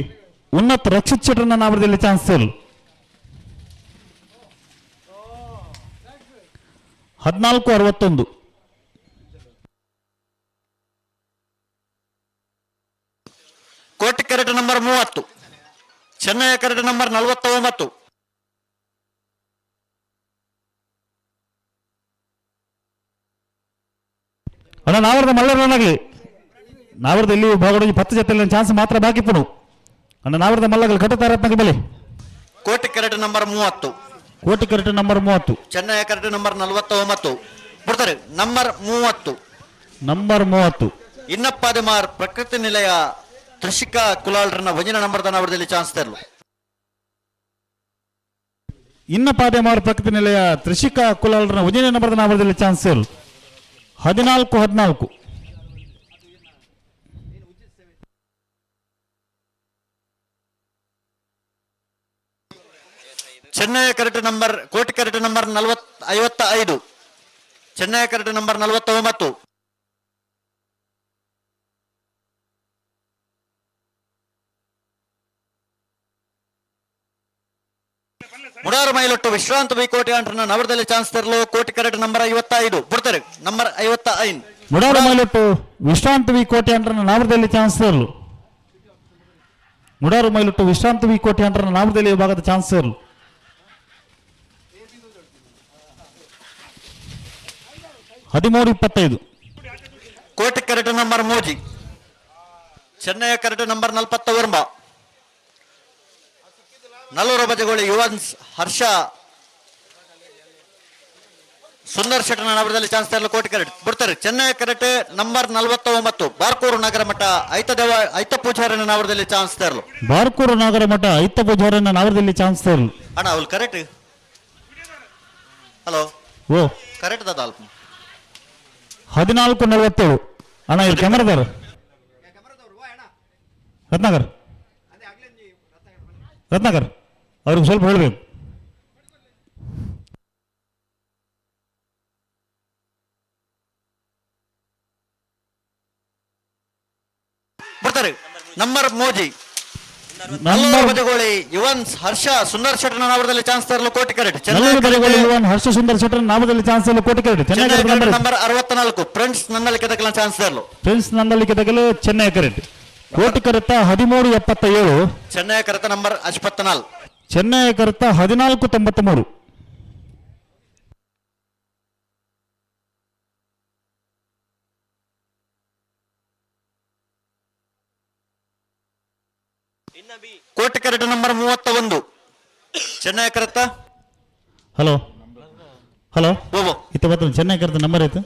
ಉನ್ನತ್ ರಕ್ಷಿತ್ ಶೆಟ್ಟರ್ನ ನಾಮದಲ್ಲಿ ಚಾನ್ಸ್ ತರಲು 14-61 ಕೋಟಿ ಕ್ಯಾರೆಟ್ ನಂಬರ್ 30 ಚೆನ್ನೈ ಕ್ಯಾರೆಟ್ ನಂಬರ್ 49 ಅಣ್ಣ ನಾವರದ ಮಲ್ಲರನ್ನಾಗಲಿ ನಾವರದ ಇಲ್ಲಿ ಭಾಗವಾಗಿ 10 ಜೊತೆ ಚಾನ್ಸ್ ಮಾತ್ರ ಬಾಕಿ ಪುಡು ಅಣ್ಣ ನಾವರದ ಮಲ್ಲಗಳು ಕಟ್ಟುತ್ತಾರತ್ನಾಗ ಬಲಿ ಕೋಟಿ ಕ್ಯಾರೆಟ್ ನಂಬರ್ 30 ಕೋಟಿ ಕ್ಯಾರೆಟ್ ನಂಬರ್ 30 ಚೆನ್ನೈ ಕ್ಯಾರೆಟ್ ನಂಬರ್ 49 ಬಿಡ್ತಾರೆ ನಂಬರ್ 30 ನಂಬರ್ 30 ಇನ್ನಪ್ಪಾದಿಮಾರ್ ಪ್ರಕೃತಿ ನಿಲಯ ತ್ರಿಷಿಕಾ ಕುಲಾಲ್ರನ್ನ ಒಂಜಿನ ನಂಬರ್ದ ನಾವರದಲ್ಲಿ ಚಾನ್ಸ್ ತರಲು ಇನ್ನ ಪಾದೆಮಾರು ಪ್ರಕೃತಿ ನಿಲಯ ತ್ರಿಷಿಕಾ ಕುಲಾಲ್ರನ ಉಜಿನ ನಂಬರ್ದ ನಾಮದಲ್ಲಿ ಚಾನ್ಸ್ ತರಲು 14-14 ಚೆನ್ನೈ ಕ್ಯಾರೆಟ್ number Koti carrot number 55 Chennaya ಕ್ಯಾರೆಟ್ ನಂಬರ್ 49 ಮುಡಾರು ಮೈಲೊಟ್ಟು ವಿಶ್ರಾಂತ ಬೈಕೋಟೆ ಅಂಟ್ರನ್ನ ನವರದಲ್ಲಿ ಚಾನ್ಸ್ ತರಲು ಕೋಟಿ ಕ್ಯಾರೆಟ್ ನಂಬರ್ 55 ಬಿಡ್ತಾರೆ ನಂಬರ್ 55 ಮುಡಾರು ಮೈಲೊಟ್ಟು ವಿಶ್ರಾಂತ ವಿ ಕೋಟೆ ಅಂಡ್ರನ ನಾಮದಲ್ಲಿ ಚಾನ್ಸ್ ಇರಲು ಮುಡಾರು ಮೈಲೊಟ್ಟು ವಿಶ್ರಾಂತ ವಿ ಕೋಟೆ ಅಂಡ್ರನ ನಾಮದಲ್ಲಿ ವಿಭಾಗದ ಚಾನ್ಸ್ ಇರಲು 13-25 ಕೋಟಿ ಕರೆಟ್ ನಂಬರ್ ಮೋಜಿ ಚೆನ್ನೈ ಕರೆಟ್ ನಂಬರ್ 40 ವರ್ಮ ನಲ್ಲೂರು ಬಜಗೋಳಿ ಯುವನ್ಸ್ ಹರ್ಷ ಸುಂದರ್ ಶೆಟ್ಟನ ನಗರದಲ್ಲಿ ಚಾನ್ಸ್ ತರಲು ಕೋಟಿ ಕರೆಟ್ ಬಿಡ್ತಾರೆ. ಚೆನ್ನೈ ಕರೆಟ್ ನಂಬರ್ 49 ಬಾರ್ಕೂರು ನಗರ ಮಠ ಐತ ಪೂಜಾರನ ನಗರದಲ್ಲಿ ಚಾನ್ಸ್ ತರಲು ಬಾರ್ಕೂರು ನಗರ ಮಠ ಐತ ಪೂಜಾರನ ನಗರದಲ್ಲಿ ಚಾನ್ಸ್ ತರಲು ಅಣ್ಣ ಅವ್ರು ಕರೆಕ್ಟ್. ಹಲೋ ಓ ಕರೆಕ್ಟ್ ದಾದ ಅಲ್ಪ 14-47 ಅಣ್ಣ ಇಲ್ಲಿ ಕ್ಯಾಮರಾದಾರ ರತ್ನಾಕರ್ ರತ್ನಾಕರ್ ಅವ್ರಿಗೆ ಸ್ವಲ್ಪ ಹೇಳಬೇಕು. ಬರ್ತಾರೆ ನಂಬರ್ ಮೋಜಿ ಬಜಗೋಳಿ ಯುವನ್ಸ್ ಹರ್ಷ ಸುಂದರ್ ಶೆಟ್ಟನ ನಾಮದಲ್ಲಿ ಚಾನ್ಸ್ ತರಲು ಕೋಟಿ ಕರೆಟ್. ಹರ್ಷ ಸುಂದರ್ ಶೆಟ್ಟರ್ ನಾಮದಲ್ಲಿ ಚಾನ್ಸ್ ತರಲು ಕೋಟಿ ಕರೆಟ್. ನಂಬರ್ 64 ಫ್ರೆಂಡ್ಸ್ ನನ್ನಲ್ಲಿ ಕೆದಕಲ ಚಾನ್ಸ್ ತರಲು ಫ್ರೆಂಡ್ಸ್ ನನ್ನಲ್ಲಿ ಕೆದಕಲು ಚೆನ್ನೈ ಕರೆಟ್ ಕೋಟಿ ಕರೆತ 13-77 ಚೆನ್ನೈ ಕರೆತ ನಂಬರ್ 54 ಚೆನ್ನೈ ಕರೆತ 14-93 ಕೋಟಿ ಕರೆಟ್ ನಂಬರ್ 31 ಚೆನ್ನೈ ಕರೆತ ಹಲೋ ಹಲೋ ಓವೋ ಇತ್ತ ಬರ್ತದೆ ಚೆನ್ನೈ ಕರೆತ ನಂಬರ್ ಆಯ್ತು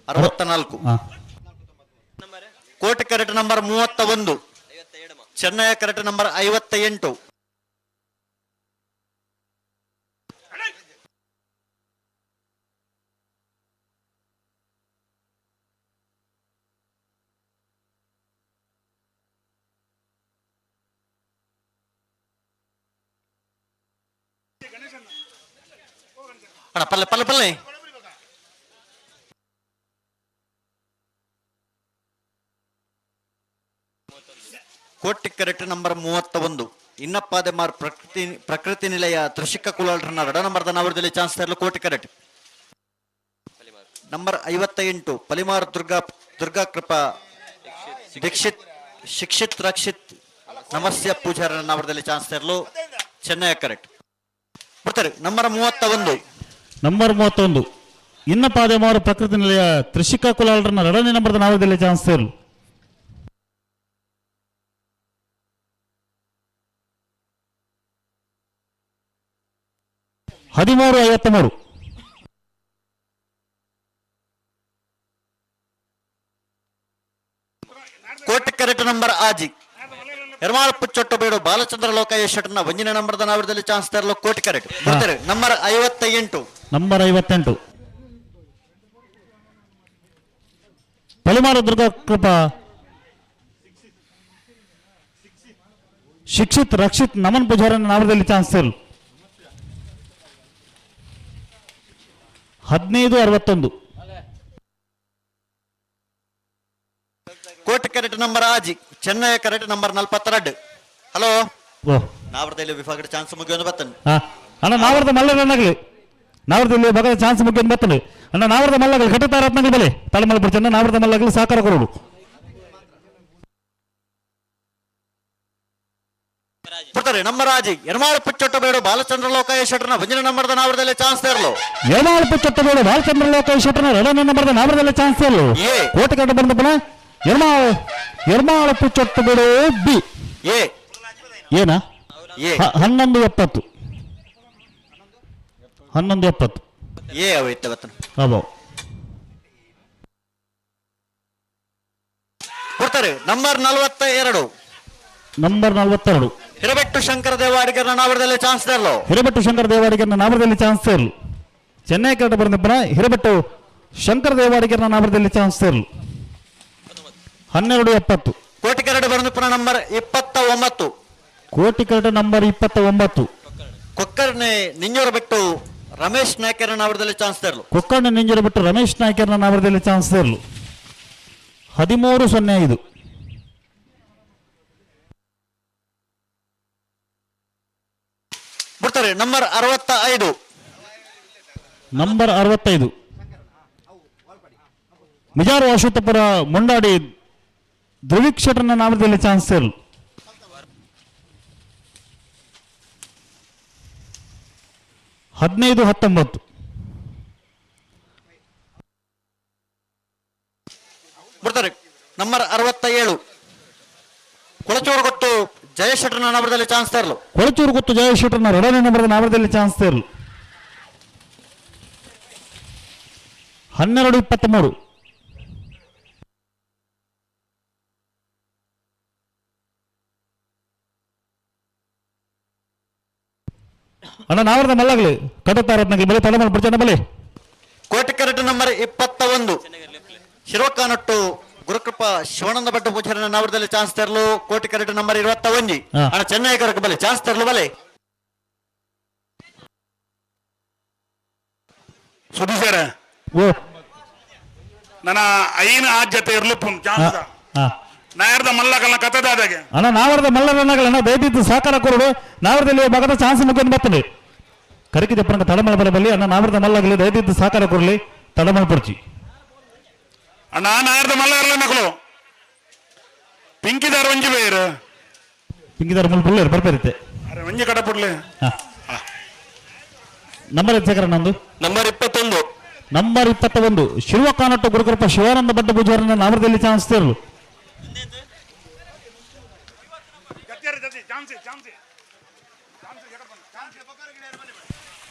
64 ಕೋಟಿ ಕರೆಟ್ ನಂಬರ್ 31 ಚೆನ್ನೈ ಕರೆಟ್ ನಂಬರ್ 58 ಅಣ್ಣ ಪಲ್ಲೆ ಪಲ್ಲೆ ಪಲ್ಲೆ ಕೋಟಿ ಕರೆಕ್ಟ್ ನಂಬರ್ 31 ಇನ್ನಪ್ಪಾದೆಮಾರ್ ಪ್ರಕೃತಿ ನಿಲಯ ತ್ರಿಷಿಕ ಕುಲಾಲ್ರನ್ನ ರಡ ನಂಬರ್ದ ನಾವರದಲ್ಲಿ ಚಾನ್ಸ್ ತರಲು ಕೋಟಿ ಕರೆಕ್ಟ್ ನಂಬರ್ 58 ಪಲಿಮಾರ್ ದುರ್ಗಾ ಕೃಪಾ ದೀಕ್ಷಿತ್ ಶಿಕ್ಷಿತ್ ರಕ್ಷಿತ್ ನಮಸ್ಯ ಪೂಜಾರ ನಾವರದಲ್ಲಿ ಚಾನ್ಸ್ ತರಲು ಚೆನ್ನೈ ಕರೆಕ್ಟ್ ಬರ್ತಾರೆ. ನಂಬರ್ 31 ಇನ್ನಪ್ಪಾದೆಮಾರು ಪ್ರಕೃತಿ ನಿಲಯ ತ್ರಿಷಿಕಾ ಕುಲಾಲ್ರನ್ನ ಎರಡನೇ ನಂಬರ್ದ ನಾವದಲ್ಲಿ ಚಾನ್ಸ್ ತರಲು $13.53 ಕೋಟಿ ಕರೆಕ್ಟ್ ನಂಬರ್ ಆಜಿ ಎರ್ಮಾಳ್ ಪುಚ್ಚೊಟ್ಟಬೇಡು ಬಾಲಚಂದ್ರ ಲೋಕಾಯೇಶ್ ಶೆಟ್ಟರ್ನ ಒಂಜಿನ ನಂಬರ್ದ ನಾವರದಲ್ಲಿ ಚಾನ್ಸ್ ತರಲು ಕೋಟಿ ಕರೆಕ್ಟ್ ಬರ್ತಾರೆ. ನಂಬರ್ 58 ಪಲಿಮಾರ ದುರ್ಗಾ ಕೃಪಾ ಶಿಕ್ಷಿತ್ ರಕ್ಷಿತ್ ನಮನ್ ಪೂಜಾರನ ನಾಮದಲ್ಲಿ ಚಾನ್ಸ್ ತರಲು 15-61 ಕೋಟಿ ಕರೆಕ್ಟ್ ನಂಬರ್ ಆಜಿ ಚೆನ್ನೈ ಕರೆಕ್ಟ್ ನಂಬರ್ 42 ಹಲೋ ಓ ನಾವರದಲ್ಲಿ ವಿಭಾಗದ ಚಾನ್ಸ್ ಮುಗಿಯೊಂದು ಬರ್ತನೆ ಅಣ್ಣ ನಾವರದ ಮಲ್ಲಗನಾಗಲಿ ನಾವರದಲ್ಲಿ ಭಾಗದ ಚಾನ್ಸ್ ಮುಗಿಯೊಂದು ಬರ್ತನೆ ಅಣ್ಣ ನಾವರದ ಮಲ್ಲಗಲಿ ಘಟತ ರತ್ನಗಳ ಬೆಲೆ ತಳಮಲ ಬಿಡ್ಚಂದ ನಾವರದ ಮಲ್ಲಗಲಿ ಸಾಕಾರ ಕೊರೋಡು ಬರ್ತಾರೆ. ನಂಬರ್ ಆಜಿ ಎರ್ಮಾಳ್ ಪುಚ್ಚೊಟ್ಟಬೇಡು ಬಾಲಚಂದ್ರ ಲೋಕಾಯೇಶ್ ಶೆಟ್ಟರ್ನ ಒಂಜಿನ ನಂಬರ್ದ ನಾವರದಲ್ಲಿ ಚಾನ್ಸ್ ತರಲು ಯಮಾಳ ಪುಚ್ಚೊಟ್ಟಬೇಡು ಬಾಲಚಂದ್ರ ಲೋಕಾಯೇಶ್ ಶೆಟ್ಟರ್ನ ಎರಡನೇ ನಂಬರ್ದ ನಾವರದಲ್ಲಿ ಚಾನ್ಸ್ ತರಲು ಕೋಟೆ ಕಟ್ಟ ಬಂದಪ್ಪನ ಎರ್ಮಾಳ ಪುಚ್ಚೊಟ್ಟಬೇಡು ಬಿ ಏನ 11-70 ಅವೈತೆ ಬರ್ತನೆ ಅಬೋ ಕೊಡ್ತಾರೆ. ನಂಬರ್ 42 ಹಿರಬೆಟ್ಟು ಶಂಕರ ದೇವಾಡಿಗರ ನಾವರದಲ್ಲಿ ಚಾನ್ಸ್ ತರಲು ಹಿರಬೆಟ್ಟು ಶಂಕರ ದೇವಾಡಿಗರನ ನಾಮದಲ್ಲಿ ಚಾನ್ಸ್ ತರಲು ಚೆನ್ನೈ ಕಟ್ಟ ಬಂದಪ್ಪನ ಹಿರಬೆಟ್ಟು ಶಂಕರ ದೇವಾಡಿಗರನ ನಾಮದಲ್ಲಿ ಚಾನ್ಸ್ ತರಲು 12-70 ಕೋಟಿ ಕರಡು ಬಂದಪ್ಪನ ನಂಬರ್ 29 ಕೋಟಿ ಕರಡು ನಂಬರ್ 29 ಕೊಕ್ಕರ್ನೆ ನಿಂಜೂರ ಬಿಟ್ಟು ರಮೇಶ್ ನಾಯ್ಕರ ನಾವರದಲ್ಲಿ ಚಾನ್ಸ್ ತರಲು ಕೊಕ್ಕಣ್ಣ ನಿಂಜರ ಬಿಟ್ಟು ರಮೇಶ್ ನಾಯ್ಕರ್ನ ನಾಮದಲ್ಲಿ ಚಾನ್ಸ್ ತರಲು 13-05 ಬಿಡ್ತಾರೆ. ನಂಬರ್ 65 ಮಿಜಾರು ಅಶ್ವತ್ಥಪುರ ಮುಂಡಾಡಿ ಧ್ರುವಿಕ್ ಶೆಟ್ಟರ್ನ ನಾಮದಲ್ಲಿ ಚಾನ್ಸ್ ಸೇರಲು 15-19 ಬರ್ತಾರೆ. ನಂಬರ್ 67 ಕೊಳಚೂರು ಕೊಟ್ಟು ಜಯೇಶ್ ಶೆಟ್ಟರ್ನ ನಾಮದಲ್ಲಿ ಚಾನ್ಸ್ ತರಲು. ಕೊಳಚೂರು ಗೊತ್ತು ಜಯೇಶ್ ಶೆಟ್ಟರ್ನ 2ನೇ ನಂಬರ್ದ ನಾಮದಲ್ಲಿ ಚಾನ್ಸ್ ಸೇರಲು 12-23 ಅಣ್ಣ ನಾವರದ ಮಲ್ಲಾಗಲಿ ಕಟ್ಟುತ್ತಾರತ್ನಾಗಿ ಬಲೆ ತಡಮಲ್ ಬಿಡ್ತಾನೆ ಬಲೆ. ಕೋಟಿಕರಟ್ ನಂಬರ್ 21 ಶಿರೋಕಾನಟ್ಟು ಗುರುಕೃಪ ಶಿವಾನಂದ ಭಟ್ಟ ಪೂಜಾರನ ನಾವರದಲ್ಲಿ ಚಾನ್ಸ್ ತರಲು. ಕೋಟಿಕರಟ್ ನಂಬರ್ 21 ಹಾ. ಅಣ್ಣ ಚೆನ್ನೈ ಕರಕ ಬಲೆ ಚಾನ್ಸ್ ತರಲು ಬಲೆ. ಸುಧೀಶರ ಓ ನನ್ನ ಐನ ಆದ್ಯತೆ ಇರ್ಲು ಚಾನ್ಸ್ ಹಾ ನಾಯರ್ದ ಮಲ್ಲಕಲ್ನ ಕಥದಾದಾಗೆ ಅಣ್ಣ ನಾವರದ ಮಲ್ಲರನ್ನಗಳನ್ನ ದಯವಿಟ್ಟು ಸಹಕಾರ ಕೊರಡು ನಾವರದಲ್ಲಿ ಭಾಗದ ಚಾನ್ಸ್ ಮುಗಿದು ಬರ್ತದೆ ಕರಿಕೆ ಜಪ್ಪನ ತಡಮಳ ಬರಬಲ್ಲಿ ಅಣ್ಣ ನಾವರದ ಮಲ್ಲಾಗಲಿ ದಯವಿಟ್ಟು ಸಹಕಾರ ಕೊರಲಿ ತಡಮಳ ಪಡ್ಚಿ ಅಣ್ಣ ನಾಯರ್ದ ಮಲ್ಲರ್ಲ ಮಕ್ಕಳು ಪಿಂಕಿದಾರ ಒಂಜಿ ಬೇರು ಹಿಂಗಿದಾರ ಮುಲ್ ಪುಳ್ಳೇರು ಬರ್ಬೇರಿತ್ತೆ ಅರೆ ಒಂಜಿ ಕಡ ಪುಡ್ಲೆ ನಂಬರ್ ಹೆಚ್ಚಾಕರ ನಂದು ನಂಬರ್ 21 ನಂಬರ್ 21 ಶಿವಕಾನಟ್ಟು ಗುರುಕೃಪ ಶಿವಾನಂದ ಭಟ್ಟ ಪೂಜಾರನ ನಾಮದಲ್ಲಿ ಚಾನ್ಸ್ ತೇರಲು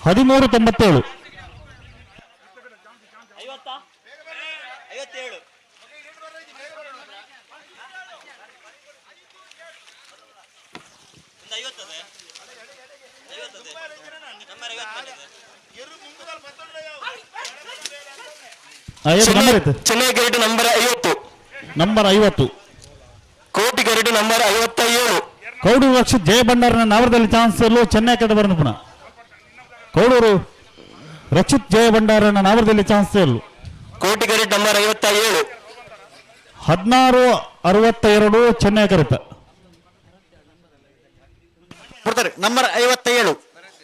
13-97 ನಂಬರ್ ಐತೆ ಚೆನ್ನೈ ಗರಿಟ್ ನಂಬರ್ 50 ನಂಬರ್ 50 ಕೋಟಿ ಗರಿಟ್ ನಂಬರ್ 57 ಕೌಡೂರು ರಕ್ಷಿತ್ ಜಯ ಭಂಡಾರನ ನಾವರದಲ್ಲಿ ಚಾನ್ಸ್ ಸೇರಲು ಚೆನ್ನೈ ಕಡೆ ಬರೋದು ಪುನಃ ಕೌಡೂರು ರಕ್ಷಿತ್ ಜಯ ಭಂಡಾರನ ನಾವರದಲ್ಲಿ ಚಾನ್ಸ್ ಸೇರಲು ಕೋಟಿ ಗರಿಟ್ ನಂಬರ್ 57 16-62 ಚೆನ್ನೈ ಕರೆತ ಬರ್ತಾರೆ. ನಂಬರ್ 57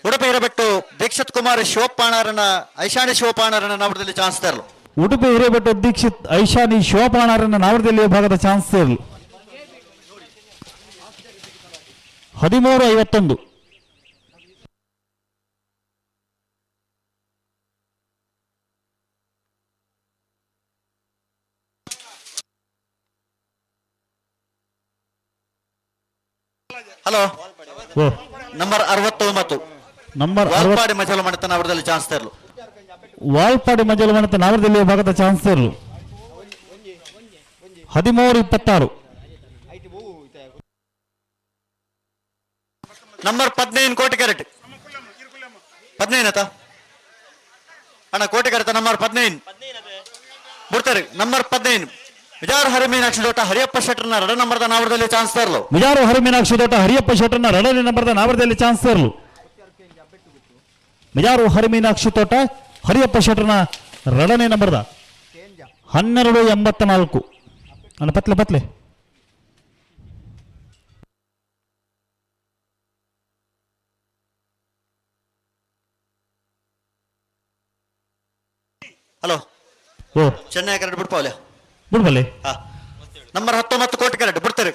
ಉಡುಪಿ ಇರಬಿಟ್ಟು ದೀಕ್ಷಿತ್ ಕುಮಾರ್ ಶಿವಪ್ಪಾಣರನ ಐಶಾಣಿ ಶಿವಪ್ಪಾಣರನ ನಾಮದಲ್ಲಿ ಚಾನ್ಸ್ ತರಲು. ಉಡುಪಿ ಹಿರೇಬೆಟ್ಟು ದೀಕ್ಷಿತ್ ಐಶಾನಿ ಶಿವಪಾಣರನ ನಾವರದಲ್ಲಿ ಭಾಗದ ಚಾನ್ಸ್ ಸೇರಲು 13-51 ಹಲೋ ಓ ನಂಬರ್ 69 ನಂಬರ್ 60 ವಾಲ್ಪಾಡಿ ಮಜಲ ಮಡತ ನಾವರದಲ್ಲಿ ಚಾನ್ಸ್ ತರಲು. ವಾಲ್ಪಾಡಿ ಮಜಲವನತ ನಾವರದಲ್ಲಿ ಭಾಗದ ಚಾನ್ಸ್ ಸೇರಲು 13-26 ನಂಬರ್ 15 ಕೋಟಿ ಕ್ಯಾರೆಟ್ 15 ಆತ ಅಣ್ಣ ಕೋಟಿ ಕ್ಯಾರೆಟ್ ನಂಬರ್ 15 ಬಿಡ್ತಾರೆ. ನಂಬರ್ 15 ವಿಜಾರ ಹರಿಮೀನಾಕ್ಷಿ ತೋಟ ಹರಿಯಪ್ಪ ಶೆಟ್ಟರ್ನ 2 ನಂಬರ್ದ ನಾವರದಲ್ಲಿ ಚಾನ್ಸ್ ತರಲು. ಮಿಜಾರು ಹರಿಮೀನಾಕ್ಷಿ ತೋಟ ಹರಿಯಪ್ಪ ಶೆಟ್ಟರ್ನ 2ನೇ ನಂಬರ್ದ ನಾವರದಲ್ಲಿ ಚಾನ್ಸ್ ಸೇರಲು ಮಿಜಾರು ಹರಿಮೀನಾಕ್ಷಿ ತೋಟ ಹರಿಯಪ್ಪ ಶೆಟ್ಟರ್ನ 2ನೇ ನಂಬರ್ದ 12-84 ಅಣ್ಣ ಪತ್ಲೆ ಪತ್ಲೆ ಹಲೋ ಓ ಚೆನ್ನೈ ಕ್ಯಾರೆಟ್ ಬಿಡ್ಪಾವಲೆ ಬಿಡ್ಬಲ್ಲಿ ನಂಬರ್ 19 ಕೋಟಿ ಕ್ಯಾರೆಟ್ ಬಿಡ್ತಾರೆ.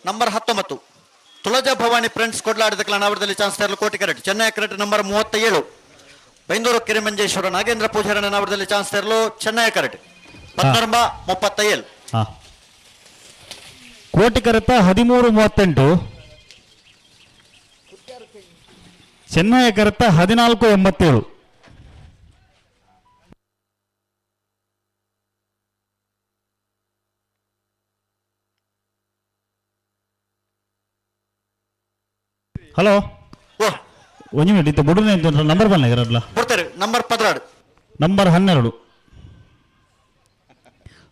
ನಂಬರ್ 19 ತುಳಜಾ ಭವಾನಿ ಫ್ರೆಂಡ್ಸ್ ಕೊಡ್ಲಾಡಿದ ನಾವರದಲ್ಲಿ ಚಾನ್ಸ್ ತರಲು ಕೋಟಿ ಕ್ಯಾರೆಟ್. ಚೆನ್ನೈ ಕ್ಯಾರೆಟ್ ನಂಬರ್ 37 ಬೈಂದೂರು ಕಿರಿಮಂಜೇಶ್ವರ ನಾಗೇಂದ್ರ ಪೂಜಾರನ ನಾವರದಲ್ಲಿ ಚಾನ್ಸ್ ತರಲು ಚೆನ್ನೈ ಕ್ಯಾರೆಟ್ 14-37 ಹಾ ಕೋಟಿ ಕರೆತ 13-38 ಚೆನ್ನೈ ಕರೆತ 14-87 ಹಲೋ ಓ ಒಂದು ಮಿನಿಟ್ ಇತ್ತು ಬುಡುನೆ ಅಂತ ನಂಬರ್ ಬನ್ನಿ ಇರಲ್ಲ ಬಿಡ್ತಾರೆ. ನಂಬರ್ 12 ನಂಬರ್ 12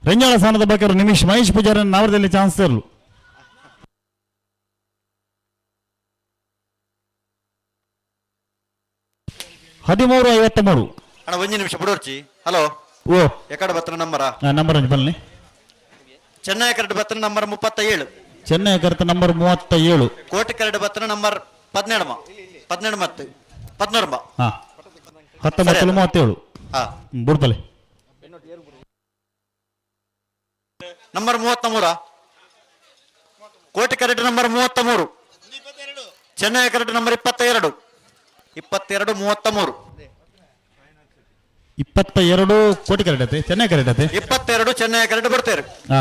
ರಂಜಾಳ ಸ್ಥಾನದ ಬಗ್ಗೆ ನಿಮಿಷ್ ಮಹೇಶ್ ಪೂಜಾರನ ನಾವರದಲ್ಲಿ ಚಾನ್ಸ್ ತರಲು 13-53 ಅಣ್ಣ ಒಂದು ನಿಮಿಷ ಬಿಡೋರ್ಚಿ. ಹಲೋ ಓ ಎಕಡೆ ಬತ್ರ ನಂಬರ ನಂಬರ್ ಅಂಜು ಬನ್ನಿ ಚೆನ್ನೈ ಕ್ಯಾರೆಟ್ ಬತ್ರ ನಂಬರ್ 37 ಚೆನ್ನೈ ಕರೆತ ನಂಬರ್ 37 ಕೋಟಿ ಕ್ಯಾರೆಟ್ ಬತ್ರ ನಂಬರ್ 17 ಮತ್ತು 14 ಹಾ 19-37 ಹಾ ಬುಡ್ಬಲೆ ನಂಬರ್ 33 ಕೋಟಿ ಕರೆಟ್ ನಂಬರ್ 33 ಚೆನ್ನೈ ಕರೆಟ್ ನಂಬರ್ 22 33 22 ಕೋಟಿ ಕರೆಕ್ಟ್ ಐತೆ ಚೆನ್ನೈ ಕರೆಕ್ಟ್ ಐತೆ 22 ಚೆನ್ನೈ ಕರೆಟ್ ಬರ್ತಾರೆ. ಹಾ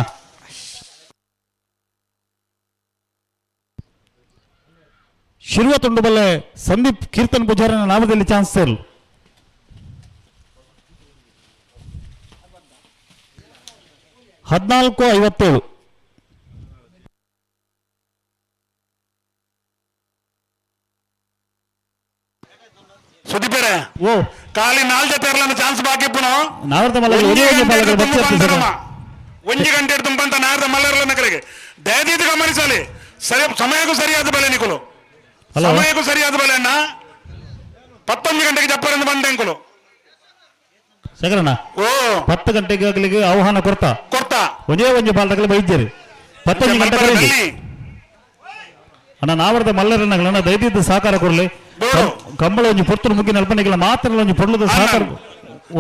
ಶಿರುವ ತುಂಡುಬಲ್ಲೆ ಸಂದೀಪ್ ಕೀರ್ತನ್ ಪೂಜಾರನ ನಾಮದಲ್ಲಿ ಚಾನ್ಸ್ ಸೇರಲು 14:57. ಸುದೀಪೇರೆ ಓ ಖಾಲಿ 4 ಜೊತೆ ಇರಲ್ಲ ಚಾನ್ಸ್ ಬಾಕಿ ಪುನಃ ನಾವರ್ದ ಮಲಗಿ ಒಂಜಿ ಗಂಟೆ ತುಂಬಂತ ನಾರದ ಮಲ್ಲರ್ಲ ನಗರಿಗೆ ದಯದೀದು ಗಮನಿಸಲಿ ಸಮಯಕ್ಕೂ ಸರಿಯಾದ ಬೆಲೆ ನಿಕುಲು ಸಮಯಕ್ಕೂ ಸರಿಯಾದ ಬೆಲೆ ಅಣ್ಣ 11 ಗಂಟೆಗೆ ಜಪ್ಪರಿಂದ ಬಂದೆಂಕುಲು ಸಗರಣ್ಣ ಓ 10 ಗಂಟೆಗೆ ಆಗ್ಲಿಕ್ಕೆ ಆಹ್ವಾನ ಕೊಡ್ತಾ ಒಂದೇ ಒಂಜಿ ಬಾಲ್ದಾಗಲಿ ಬೈದ್ಯರಿ 11 ಗಂಟೆ ಅಣ್ಣ ನಾವರ್ದ ಮಲ್ಲರನ್ನ ದಯದಿದ್ದು ಸಹಕಾರ ಕೊಡ್ಲಿ ಕಂಬಳ ಒಂಜಿ ಪೊರ್ತುಡು ಮುಗಿನ ಅಲ್ಪನೆಗಳ ಮಾತ್ರ ಒಂಜಿ ಪೊರ್ಲದ ಸಹಕಾರ